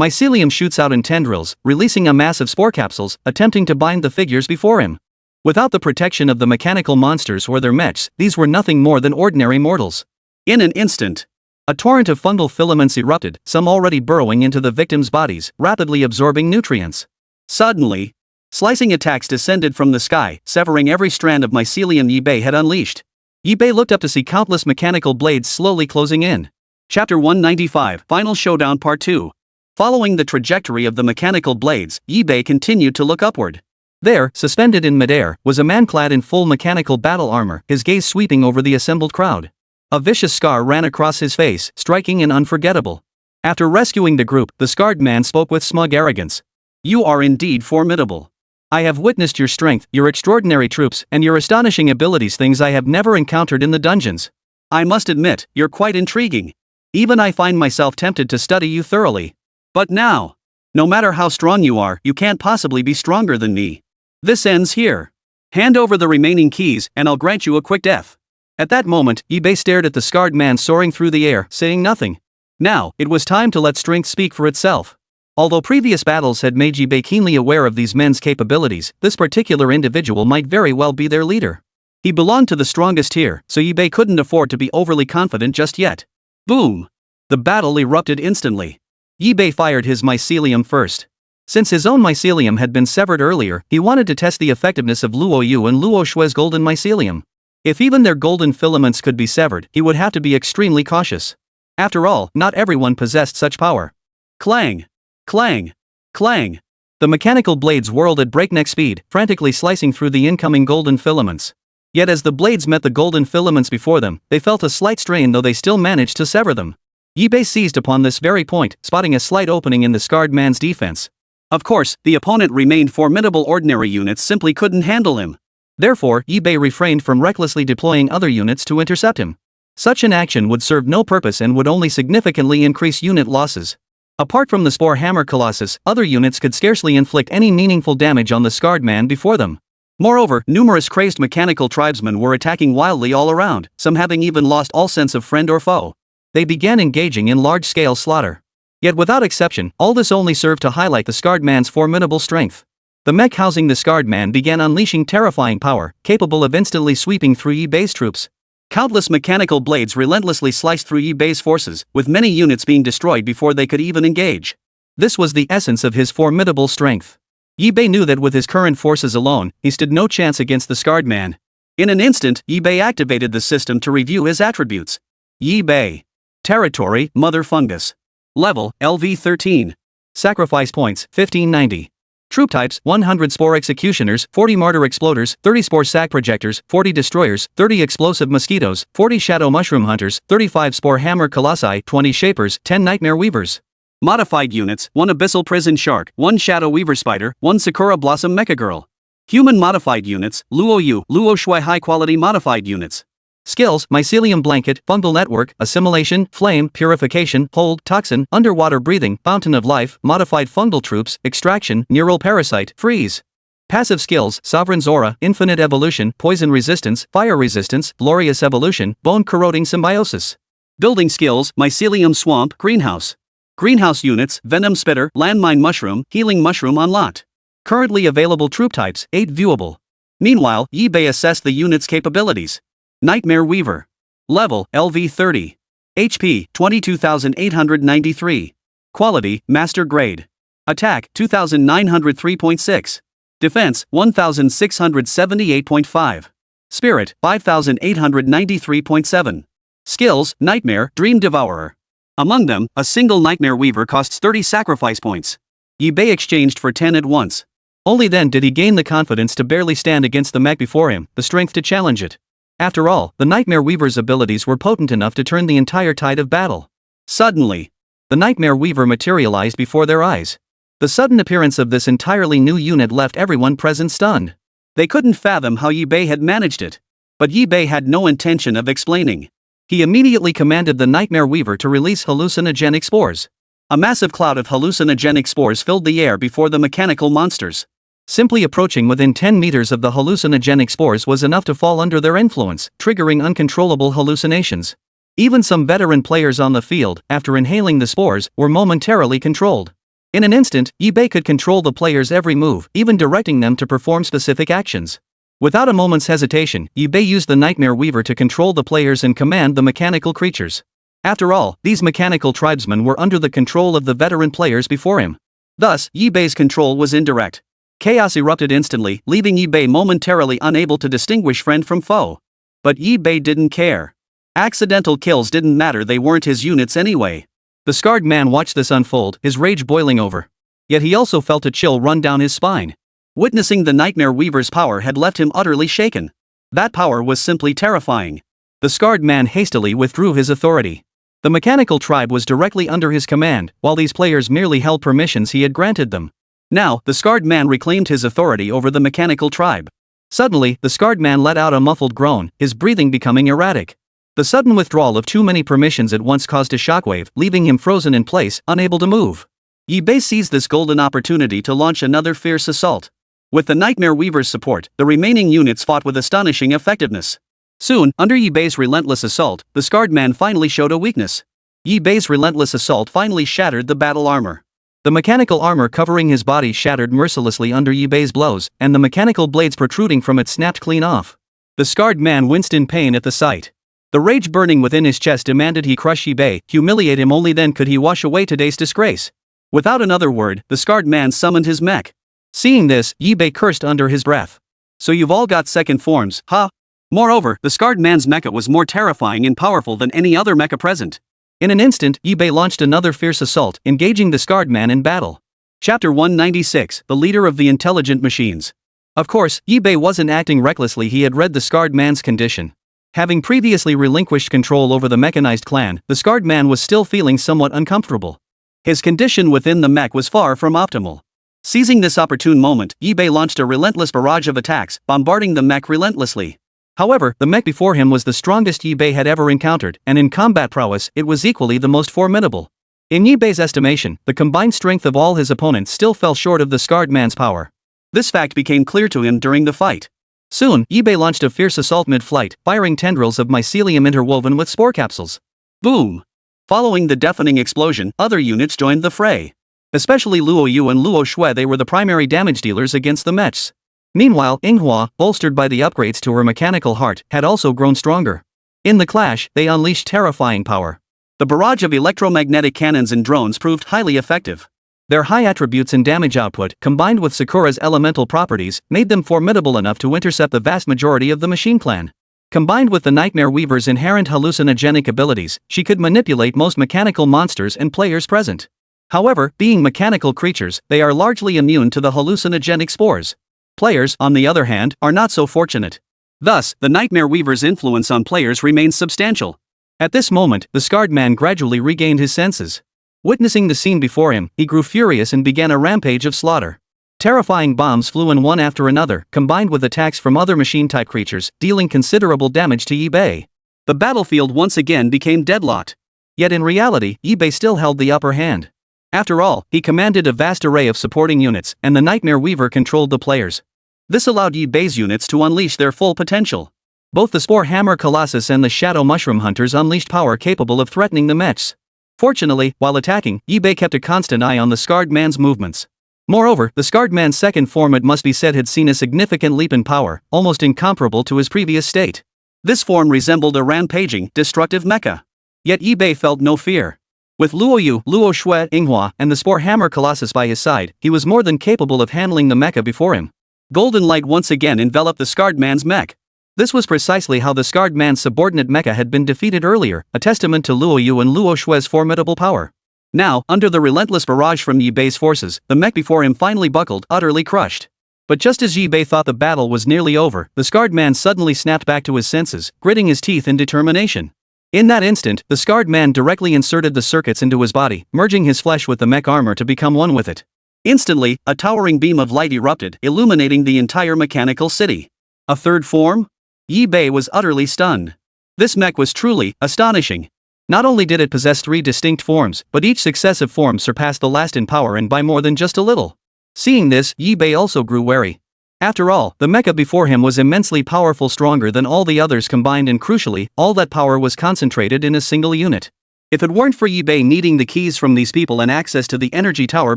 Mycelium shoots out in tendrils, releasing a mass of spore capsules, attempting to bind the figures before him. Without the protection of the mechanical monsters or their mechs, these were nothing more than ordinary mortals. In an instant, a torrent of fungal filaments erupted, some already burrowing into the victims' bodies, rapidly absorbing nutrients. Suddenly, slicing attacks descended from the sky, severing every strand of mycelium Yibei had unleashed. Yibei looked up to see countless mechanical blades slowly closing in. Chapter 195, Final Showdown Part 2. Following the trajectory of the mechanical blades, Yibei continued to look upward. There, suspended in midair, was a man clad in full mechanical battle armor, his gaze sweeping over the assembled crowd. A vicious scar ran across his face, striking and unforgettable. After rescuing the group, the scarred man spoke with smug arrogance. "You are indeed formidable. I have witnessed your strength, your extraordinary troops, and your astonishing abilities, things I have never encountered in the dungeons. I must admit, you're quite intriguing. Even I find myself tempted to study you thoroughly. But now, no matter how strong you are, you can't possibly be stronger than me. This ends here. Hand over the remaining keys, and I'll grant you a quick death." At that moment, Yibei stared at the scarred man soaring through the air, saying nothing. Now, it was time to let strength speak for itself. Although previous battles had made Yibei keenly aware of these men's capabilities, this particular individual might very well be their leader. He belonged to the strongest tier, so Yibei couldn't afford to be overly confident just yet. Boom! The battle erupted instantly. Yibei fired his mycelium first. Since his own mycelium had been severed earlier, he wanted to test the effectiveness of Luo Yu and Luo Shui's golden mycelium. If even their golden filaments could be severed, he would have to be extremely cautious. After all, not everyone possessed such power. Clang! Clang! Clang! The mechanical blades whirled at breakneck speed, frantically slicing through the incoming golden filaments. Yet as the blades met the golden filaments before them, they felt a slight strain, though they still managed to sever them. Yibei seized upon this very point, spotting a slight opening in the scarred man's defense. Of course, the opponent remained formidable. Ordinary units simply couldn't handle him. Therefore, Yibei refrained from recklessly deploying other units to intercept him. Such an action would serve no purpose and would only significantly increase unit losses. Apart from the Spore Hammer Colossus, other units could scarcely inflict any meaningful damage on the scarred man before them. Moreover, numerous crazed mechanical tribesmen were attacking wildly all around, some having even lost all sense of friend or foe. They began engaging in large-scale slaughter. Yet without exception, all this only served to highlight the scarred man's formidable strength. The mech housing the scarred man began unleashing terrifying power, capable of instantly sweeping through Yibei's troops. Countless mechanical blades relentlessly sliced through Yibei's forces, with many units being destroyed before they could even engage. This was the essence of his formidable strength. Yibei knew that with his current forces alone, he stood no chance against the scarred man. In an instant, Yibei activated the system to review his attributes. Yibei. Territory, Mother Fungus. Level, LV13. Sacrifice points, 1590. Troop types, 100 Spore Executioners, 40 Martyr Exploders, 30 Spore Sac Projectors, 40 Destroyers, 30 Explosive Mosquitoes, 40 Shadow Mushroom Hunters, 35 Spore Hammer Colossi, 20 Shapers, 10 Nightmare Weavers. Modified units, 1 Abyssal Prison Shark, 1 Shadow Weaver Spider, 1 Sakura Blossom Mecha Girl. Human modified units, Luo Yu, Luo Shui high quality modified units. Skills, Mycelium Blanket, Fungal Network, Assimilation, Flame, Purification, Hold, Toxin, Underwater Breathing, Fountain of Life, Modified Fungal Troops, Extraction, Neural Parasite, Freeze. Passive skills: Sovereign's Aura, Infinite Evolution, Poison Resistance, Fire Resistance, Glorious Evolution, Bone Corroding Symbiosis. Building skills: Mycelium Swamp, Greenhouse. Greenhouse units: Venom Spitter, Landmine Mushroom, Healing Mushroom unlocked. Currently available troop types: 8 viewable. Meanwhile, eBay assessed the unit's capabilities. Nightmare Weaver. Level: LV 30. HP: 22,893. Quality: Master Grade. Attack: 2,903.6. Defense: 1,678.5. Spirit: 5,893.7. Skills: Nightmare, Dream Devourer. Among them, a single Nightmare Weaver costs 30 sacrifice points. eBay exchanged for 10 at once. Only then did he gain the confidence to barely stand against the mech before him, the strength to challenge it. After all, the Nightmare Weaver's abilities were potent enough to turn the entire tide of battle. Suddenly, the Nightmare Weaver materialized before their eyes. The sudden appearance of this entirely new unit left everyone present stunned. They couldn't fathom how eBay had managed it. But eBay had no intention of explaining. He immediately commanded the Nightmare Weaver to release hallucinogenic spores. A massive cloud of hallucinogenic spores filled the air before the mechanical monsters. Simply approaching within 10 meters of the hallucinogenic spores was enough to fall under their influence, triggering uncontrollable hallucinations. Even some veteran players on the field, after inhaling the spores, were momentarily controlled. In an instant, eBay could control the players' every move, even directing them to perform specific actions. Without a moment's hesitation, eBay used the Nightmare Weaver to control the players and command the mechanical creatures. After all, these mechanical tribesmen were under the control of the veteran players before him. Thus, eBay's control was indirect. Chaos erupted instantly, leaving eBay momentarily unable to distinguish friend from foe. But eBay didn't care. Accidental kills didn't matter, they weren't his units anyway. The scarred man watched this unfold, his rage boiling over. Yet he also felt a chill run down his spine. Witnessing the Nightmare Weaver's power had left him utterly shaken. That power was simply terrifying. The scarred man hastily withdrew his authority. The mechanical tribe was directly under his command, while these players merely held permissions he had granted them. Now, the scarred man reclaimed his authority over the mechanical tribe. Suddenly, the scarred man let out a muffled groan, his breathing becoming erratic. The sudden withdrawal of too many permissions at once caused a shockwave, leaving him frozen in place, unable to move. eBay seized this golden opportunity to launch another fierce assault. With the Nightmare Weaver's support, the remaining units fought with astonishing effectiveness. Soon, under eBay's relentless assault, the scarred man finally showed a weakness. eBay's relentless assault finally shattered the battle armor. The mechanical armor covering his body shattered mercilessly under eBay's blows, and the mechanical blades protruding from it snapped clean off. The scarred man winced in pain at the sight. The rage burning within his chest demanded he crush eBay, humiliate him. Only then could he wash away today's disgrace. Without another word, the scarred man summoned his mech. Seeing this, eBay cursed under his breath. So you've all got second forms, huh? Moreover, the scarred man's mecha was more terrifying and powerful than any other mecha present. In an instant, eBay launched another fierce assault, engaging the scarred man in battle. Chapter 196, The Leader of the Intelligent Machines. Of course, eBay wasn't acting recklessly. He had read the scarred man's condition. Having previously relinquished control over the mechanized clan, the scarred man was still feeling somewhat uncomfortable. His condition within the mech was far from optimal. Seizing this opportune moment, eBay launched a relentless barrage of attacks, bombarding the mech relentlessly. However, the mech before him was the strongest eBay had ever encountered, and in combat prowess, it was equally the most formidable. In eBay's estimation, the combined strength of all his opponents still fell short of the scarred man's power. This fact became clear to him during the fight. Soon, eBay launched a fierce assault mid-flight, firing tendrils of mycelium interwoven with spore capsules. Boom! Following the deafening explosion, other units joined the fray. Especially Luo Yu and Luo Shui, they were the primary damage dealers against the mechs. Meanwhile, Manhwa, bolstered by the upgrades to her mechanical heart, had also grown stronger. In the clash, they unleashed terrifying power. The barrage of electromagnetic cannons and drones proved highly effective. Their high attributes and damage output, combined with Sakura's elemental properties, made them formidable enough to intercept the vast majority of the Machine Clan. Combined with the Nightmare Weaver's inherent hallucinogenic abilities, she could manipulate most mechanical monsters and players present. However, being mechanical creatures, they are largely immune to the hallucinogenic spores. Players, on the other hand, are not so fortunate. Thus, the Nightmare Weaver's influence on players remains substantial. At this moment, the scarred man gradually regained his senses. Witnessing the scene before him, he grew furious and began a rampage of slaughter. Terrifying bombs flew in one after another, combined with attacks from other machine-type creatures, dealing considerable damage to eBay. The battlefield once again became deadlocked. Yet in reality, eBay still held the upper hand. After all, he commanded a vast array of supporting units, and the Nightmare Weaver controlled the players. This allowed Yi-Bei's units to unleash their full potential. Both the Spore Hammer Colossus and the Shadow Mushroom Hunters unleashed power capable of threatening the mechs. Fortunately, while attacking, Yi-Bei kept a constant eye on the Scarred Man's movements. Moreover, the Scarred Man's second form, it must be said, had seen a significant leap in power, almost incomparable to his previous state. This form resembled a rampaging, destructive mecha. Yet Yi-Bei felt no fear. With Luoyu, Luo Shui, Manhwa, and the Spore Hammer Colossus by his side, he was more than capable of handling the mecha before him. Golden light once again enveloped the Scarred Man's mech. This was precisely how the Scarred Man's subordinate mecha had been defeated earlier, a testament to Luoyu and Luo Shui's formidable power. Now, under the relentless barrage from Yi-Bei's forces, the mech before him finally buckled, utterly crushed. But just as Yi-Bei thought the battle was nearly over, the Scarred Man suddenly snapped back to his senses, gritting his teeth in determination. In that instant, the Scarred Man directly inserted the circuits into his body, merging his flesh with the mech armor to become one with it. Instantly, a towering beam of light erupted, illuminating the entire mechanical city. A third form? Yi-Bei was utterly stunned. This mech was truly astonishing. Not only did it possess 3 distinct forms, but each successive form surpassed the last in power and by more than just a little. Seeing this, Yi-Bei also grew wary. After all, the mecha before him was immensely powerful, stronger than all the others combined, and crucially, all that power was concentrated in a single unit. If it weren't for Yi-Bei needing the keys from these people and access to the energy tower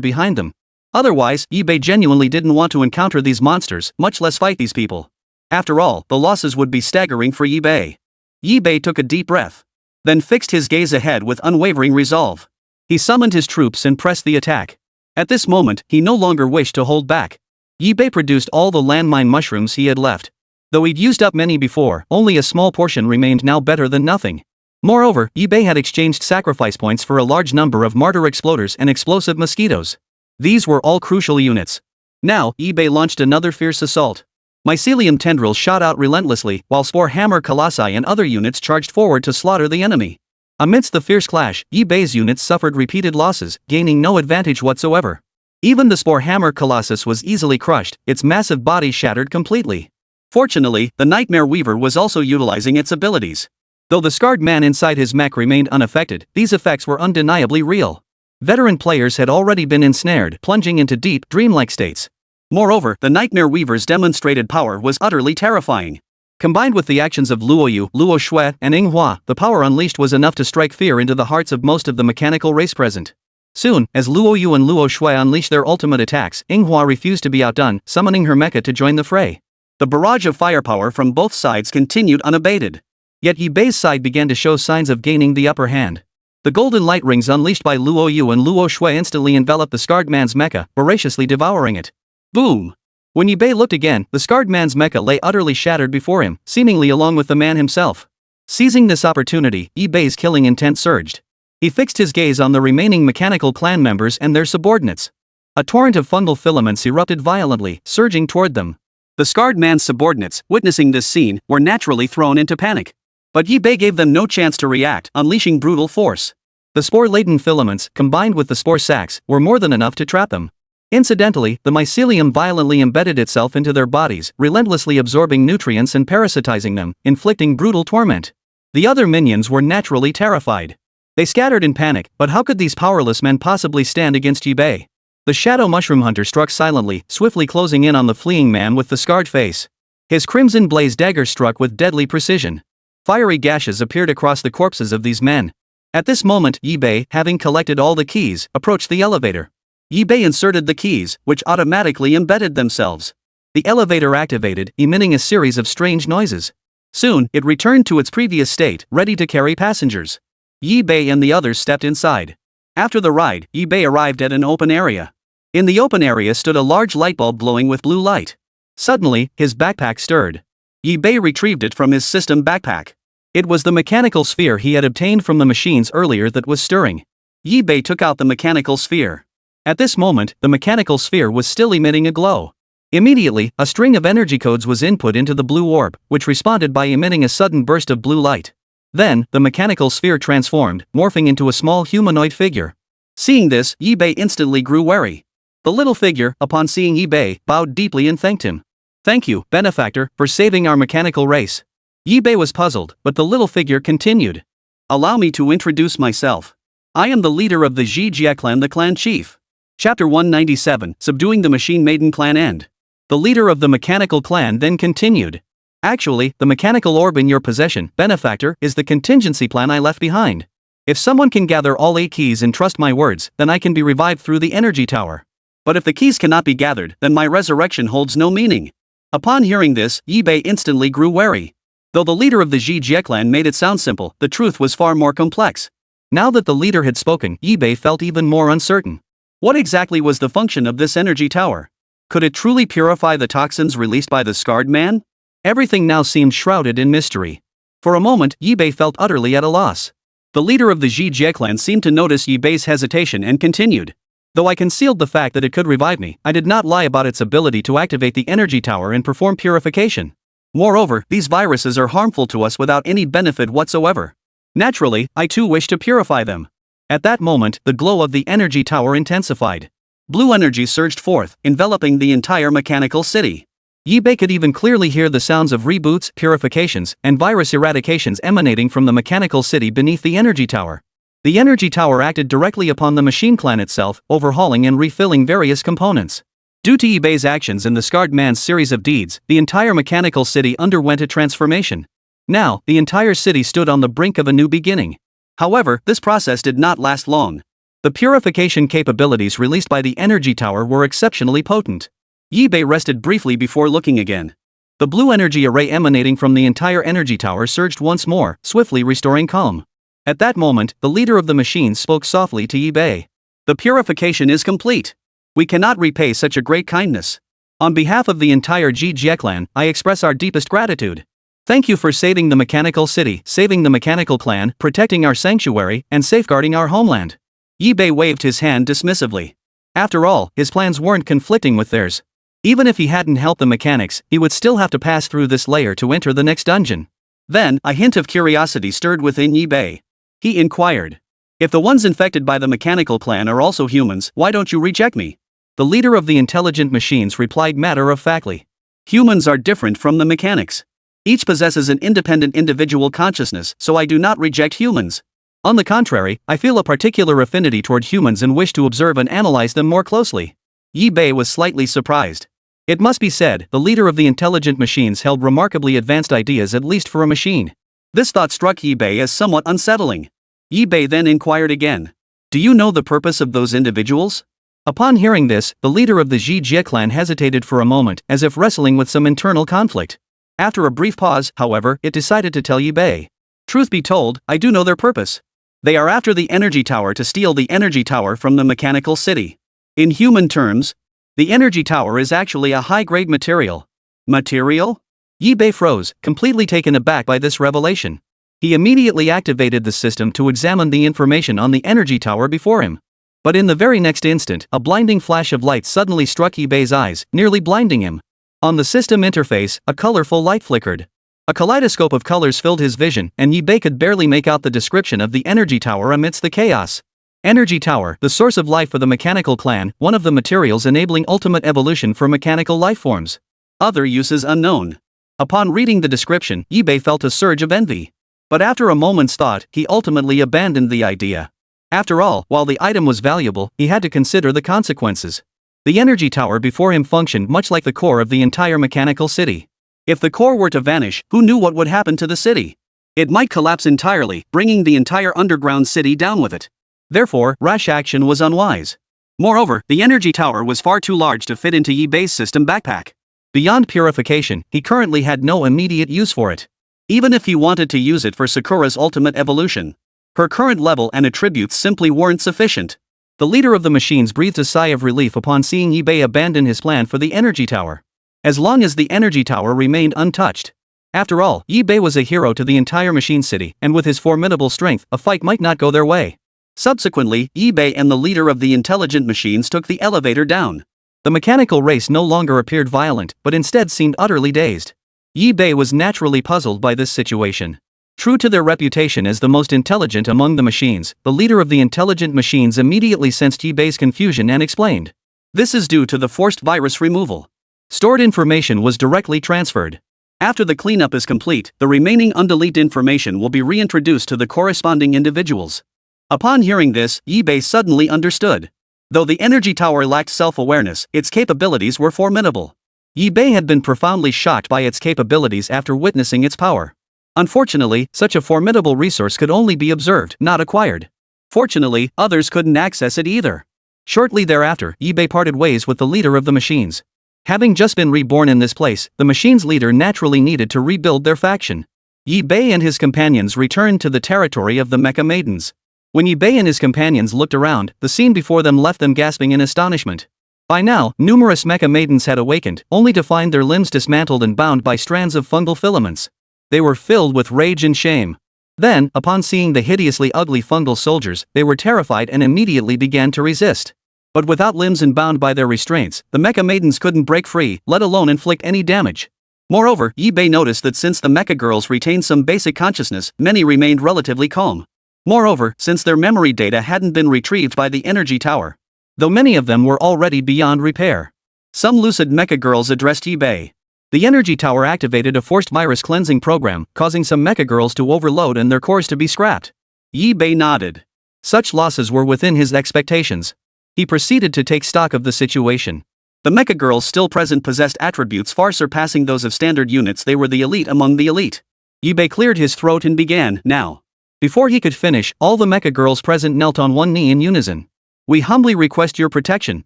behind them. Otherwise, Yi-Bei genuinely didn't want to encounter these monsters, much less fight these people. After all, the losses would be staggering for Yi-Bei. Yi-Bei took a deep breath. Then fixed his gaze ahead with unwavering resolve. He summoned his troops and pressed the attack. At this moment, he no longer wished to hold back. Yi-Bei produced all the landmine mushrooms he had left. Though he'd used up many before, only a small portion remained, now better than nothing. Moreover, Yi-Bei had exchanged sacrifice points for a large number of martyr exploders and explosive mosquitoes. These were all crucial units. Now, Yi-Bei launched another fierce assault. Mycelium tendrils shot out relentlessly, while Spore Hammer Colossi and other units charged forward to slaughter the enemy. Amidst the fierce clash, Yi-Bei's units suffered repeated losses, gaining no advantage whatsoever. Even the Spore Hammer Colossus was easily crushed, its massive body shattered completely. Fortunately, the Nightmare Weaver was also utilizing its abilities. Though the Scarred Man inside his mech remained unaffected, these effects were undeniably real. Veteran players had already been ensnared, plunging into deep, dreamlike states. Moreover, the Nightmare Weaver's demonstrated power was utterly terrifying. Combined with the actions of Luoyu, Luo Shui, and Manhwa, the power unleashed was enough to strike fear into the hearts of most of the mechanical race present. Soon, as Luoyu and Luo Shui unleashed their ultimate attacks, Manhwa refused to be outdone, summoning her mecha to join the fray. The barrage of firepower from both sides continued unabated. Yet Yi-Bei's side began to show signs of gaining the upper hand. The golden light rings unleashed by Luoyu and Luo Shui instantly enveloped the Scarred Man's mecha, voraciously devouring it. Boom! When Yi-Bei looked again, the Scarred Man's mecha lay utterly shattered before him, seemingly along with the man himself. Seizing this opportunity, Yi-Bei's killing intent surged. He fixed his gaze on the remaining mechanical clan members and their subordinates. A torrent of fungal filaments erupted violently, surging toward them. The Scarred Man's subordinates, witnessing this scene, were naturally thrown into panic. But Yi-Bei gave them no chance to react, unleashing brutal force. The spore-laden filaments, combined with the spore sacs, were more than enough to trap them. Incidentally, the mycelium violently embedded itself into their bodies, relentlessly absorbing nutrients and parasitizing them, inflicting brutal torment. The other minions were naturally terrified. They scattered in panic, but how could these powerless men possibly stand against Yi-Bei? The Shadow Mushroom Hunter struck silently, swiftly closing in on the fleeing man with the scarred face. His crimson blaze dagger struck with deadly precision. Fiery gashes appeared across the corpses of these men. At this moment, Yi-Bei, having collected all the keys, approached the elevator. Yi-Bei inserted the keys, which automatically embedded themselves. The elevator activated, emitting a series of strange noises. Soon, it returned to its previous state, ready to carry passengers. Yi-Bei and the others stepped inside. After the ride, Yi-Bei arrived at an open area. In the open area stood a large light bulb glowing with blue light. Suddenly, his backpack stirred. Yi-Bei retrieved it from his system backpack. It was the mechanical sphere he had obtained from the machines earlier that was stirring. Yi-Bei took out the mechanical sphere. At this moment, the mechanical sphere was still emitting a glow. Immediately, a string of energy codes was input into the blue orb, which responded by emitting a sudden burst of blue light. Then, the mechanical sphere transformed, morphing into a small humanoid figure. Seeing this, Yi-Bei instantly grew wary. The little figure, upon seeing Yi-Bei, bowed deeply and thanked him. "Thank you, benefactor, for saving our mechanical race." Yi-Bei was puzzled, but the little figure continued. "Allow me to introduce myself. I am the leader of the Jie clan, the clan chief." Chapter 197, Subduing the Machine Maiden Clan End. The leader of the mechanical clan then continued. Actually, the mechanical orb in your possession, benefactor, is the contingency plan I left behind. If someone can gather all 8 keys and trust my words, then I can be revived through the energy tower. But if the keys cannot be gathered, then my resurrection holds no meaning. Upon hearing this, Yibei instantly grew wary. Though the leader of the Jie clan made it sound simple, the truth was far more complex. Now that the leader had spoken, Yibei felt even more uncertain. What exactly was the function of this energy tower? Could it truly purify the toxins released by the scarred man? Everything now seemed shrouded in mystery. For a moment, Yibei felt utterly at a loss. The leader of the Jie clan seemed to notice Yibei's hesitation and continued. Though I concealed the fact that it could revive me, I did not lie about its ability to activate the energy tower and perform purification. Moreover, these viruses are harmful to us without any benefit whatsoever. Naturally, I too wish to purify them. At that moment, the glow of the energy tower intensified. Blue energy surged forth, enveloping the entire mechanical city. Yibei could even clearly hear the sounds of reboots, purifications, and virus eradications emanating from the mechanical city beneath the energy tower. The energy tower acted directly upon the machine clan itself, overhauling and refilling various components. Due to Yibei's actions and the scarred man's series of deeds, the entire mechanical city underwent a transformation. Now, the entire city stood on the brink of a new beginning. However, this process did not last long. The purification capabilities released by the energy tower were exceptionally potent. Yibei rested briefly before looking again. The blue energy array emanating from the entire energy tower surged once more, swiftly restoring calm. At that moment, the leader of the machines spoke softly to Yibei. The purification is complete. We cannot repay such a great kindness. On behalf of the entire Jie clan, I express our deepest gratitude. Thank you for saving the mechanical city, saving the mechanical clan, protecting our sanctuary, and safeguarding our homeland. Yibei waved his hand dismissively. After all, his plans weren't conflicting with theirs. Even if he hadn't helped the mechanics, he would still have to pass through this layer to enter the next dungeon. Then, a hint of curiosity stirred within Yibei. He inquired. If the ones infected by the mechanical clan are also humans, why don't you reject me? The leader of the intelligent machines replied matter-of-factly. Humans are different from the mechanics. Each possesses an independent individual consciousness, so I do not reject humans. On the contrary, I feel a particular affinity toward humans and wish to observe and analyze them more closely. Yibei was slightly surprised. It must be said, the leader of the intelligent machines held remarkably advanced ideas, at least for a machine. This thought struck Yibei as somewhat unsettling. Yibei then inquired again. Do you know the purpose of those individuals? Upon hearing this, the leader of the Jie clan hesitated for a moment, as if wrestling with some internal conflict. After a brief pause, however, it decided to tell Yibei. Truth be told, I do know their purpose. They are after the energy tower to steal the energy tower from the mechanical city. In human terms, the energy tower is actually a high-grade material. Material? Yibei froze, completely taken aback by this revelation. He immediately activated the system to examine the information on the energy tower before him. But in the very next instant, a blinding flash of light suddenly struck Yibei's eyes, nearly blinding him. On the system interface, a colorful light flickered. A kaleidoscope of colors filled his vision, and Yibei could barely make out the description of the energy tower amidst the chaos. Energy tower, the source of life for the mechanical clan, one of the materials enabling ultimate evolution for mechanical life forms. Other uses unknown. Upon reading the description, Yibei felt a surge of envy. But after a moment's thought, he ultimately abandoned the idea. After all, while the item was valuable, he had to consider the consequences. The energy tower before him functioned much like the core of the entire mechanical city. If the core were to vanish, who knew what would happen to the city? It might collapse entirely, bringing the entire underground city down with it. Therefore, rash action was unwise. Moreover, the energy tower was far too large to fit into Yibei's system backpack. Beyond purification, he currently had no immediate use for it. Even if he wanted to use it for Sakura's ultimate evolution, her current level and attributes simply weren't sufficient. The leader of the machines breathed a sigh of relief upon seeing Yibei abandon his plan for the energy tower. As long as the energy tower remained untouched. After all, Yibei was a hero to the entire machine city, and with his formidable strength, a fight might not go their way. Subsequently, Yibei and the leader of the intelligent machines took the elevator down. The mechanical race no longer appeared violent, but instead seemed utterly dazed. Yibei was naturally puzzled by this situation. True to their reputation as the most intelligent among the machines, the leader of the intelligent machines immediately sensed Yibei's confusion and explained. This is due to the forced virus removal. Stored information was directly transferred. After the cleanup is complete, the remaining undeleted information will be reintroduced to the corresponding individuals. Upon hearing this, Yibei suddenly understood. Though the energy tower lacked self-awareness, its capabilities were formidable. Yi-Bei had been profoundly shocked by its capabilities after witnessing its power. Unfortunately, such a formidable resource could only be observed, not acquired. Fortunately, others couldn't access it either. Shortly thereafter, Yi-Bei parted ways with the leader of the machines. Having just been reborn in this place, the machines' leader naturally needed to rebuild their faction. Yi-Bei and his companions returned to the territory of the Mecha Maidens. When Yi-Bei and his companions looked around, the scene before them left them gasping in astonishment. By now, numerous Mecha Maidens had awakened, only to find their limbs dismantled and bound by strands of fungal filaments. They were filled with rage and shame. Then, upon seeing the hideously ugly fungal soldiers, they were terrified and immediately began to resist. But without limbs and bound by their restraints, the Mecha Maidens couldn't break free, let alone inflict any damage. Moreover, Yi-Bei noticed that since the Mecha Girls retained some basic consciousness, many remained relatively calm. Moreover, since their memory data hadn't been retrieved by the energy tower, though many of them were already beyond repair. Some lucid Mecha Girls addressed Yi-Bei. The energy tower activated a forced virus cleansing program, causing some Mecha Girls to overload and their cores to be scrapped. Yi-Bei nodded. Such losses were within his expectations. He proceeded to take stock of the situation. The Mecha Girls still present possessed attributes far surpassing those of standard units. They were the elite among the elite. Yi-Bei cleared his throat and began, now. Before he could finish, all the Mecha Girls present knelt on one knee in unison. We humbly request your protection,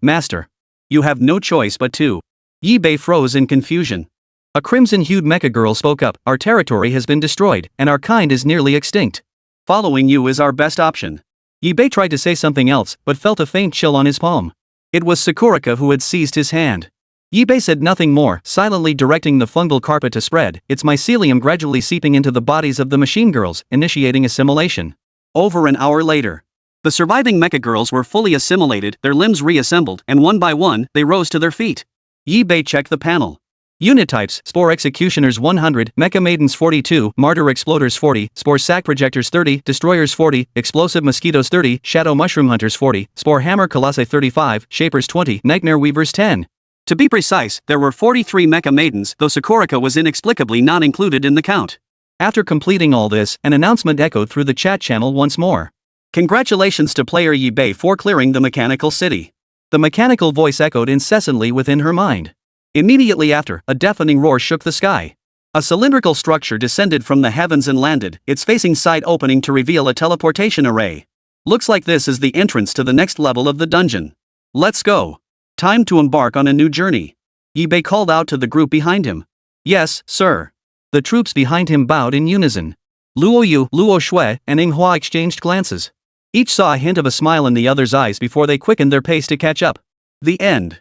Master. You have no choice but to. Yi-Bei froze in confusion. A crimson-hued Mecha Girl spoke up, our territory has been destroyed, and our kind is nearly extinct. Following you is our best option. Yi-Bei tried to say something else, but felt a faint chill on his palm. It was Sakuraka who had seized his hand. Yi-Bei said nothing more, silently directing the fungal carpet to spread, its mycelium gradually seeping into the bodies of the machine girls, initiating assimilation. Over an hour later, the surviving Mecha Girls were fully assimilated, their limbs reassembled, and one by one, they rose to their feet. Yi-Bei checked the panel. Unit types: Spore Executioners 100, Mecha Maidens 42, Martyr Exploders 40, Spore Sac Projectors 30, Destroyers 40, Explosive Mosquitoes 30, Shadow Mushroom Hunters 40, Spore Hammer Colossi 35, Shapers 20, Nightmare Weavers 10. To be precise, there were 43 Mecha Maidens, though Sakuraka was inexplicably not included in the count. After completing all this, an announcement echoed through the chat channel once more. Congratulations to player Yi-Bei for clearing the mechanical city. The mechanical voice echoed incessantly within her mind. Immediately after, a deafening roar shook the sky. A cylindrical structure descended from the heavens and landed, its facing side opening to reveal a teleportation array. Looks like this is the entrance to the next level of the dungeon. Let's go. Time to embark on a new journey. Yi-Bei called out to the group behind him. Yes, sir. The troops behind him bowed in unison. Luo Yu, Luo Shui, and Ing Hua exchanged glances. Each saw a hint of a smile in the other's eyes before they quickened their pace to catch up. The end.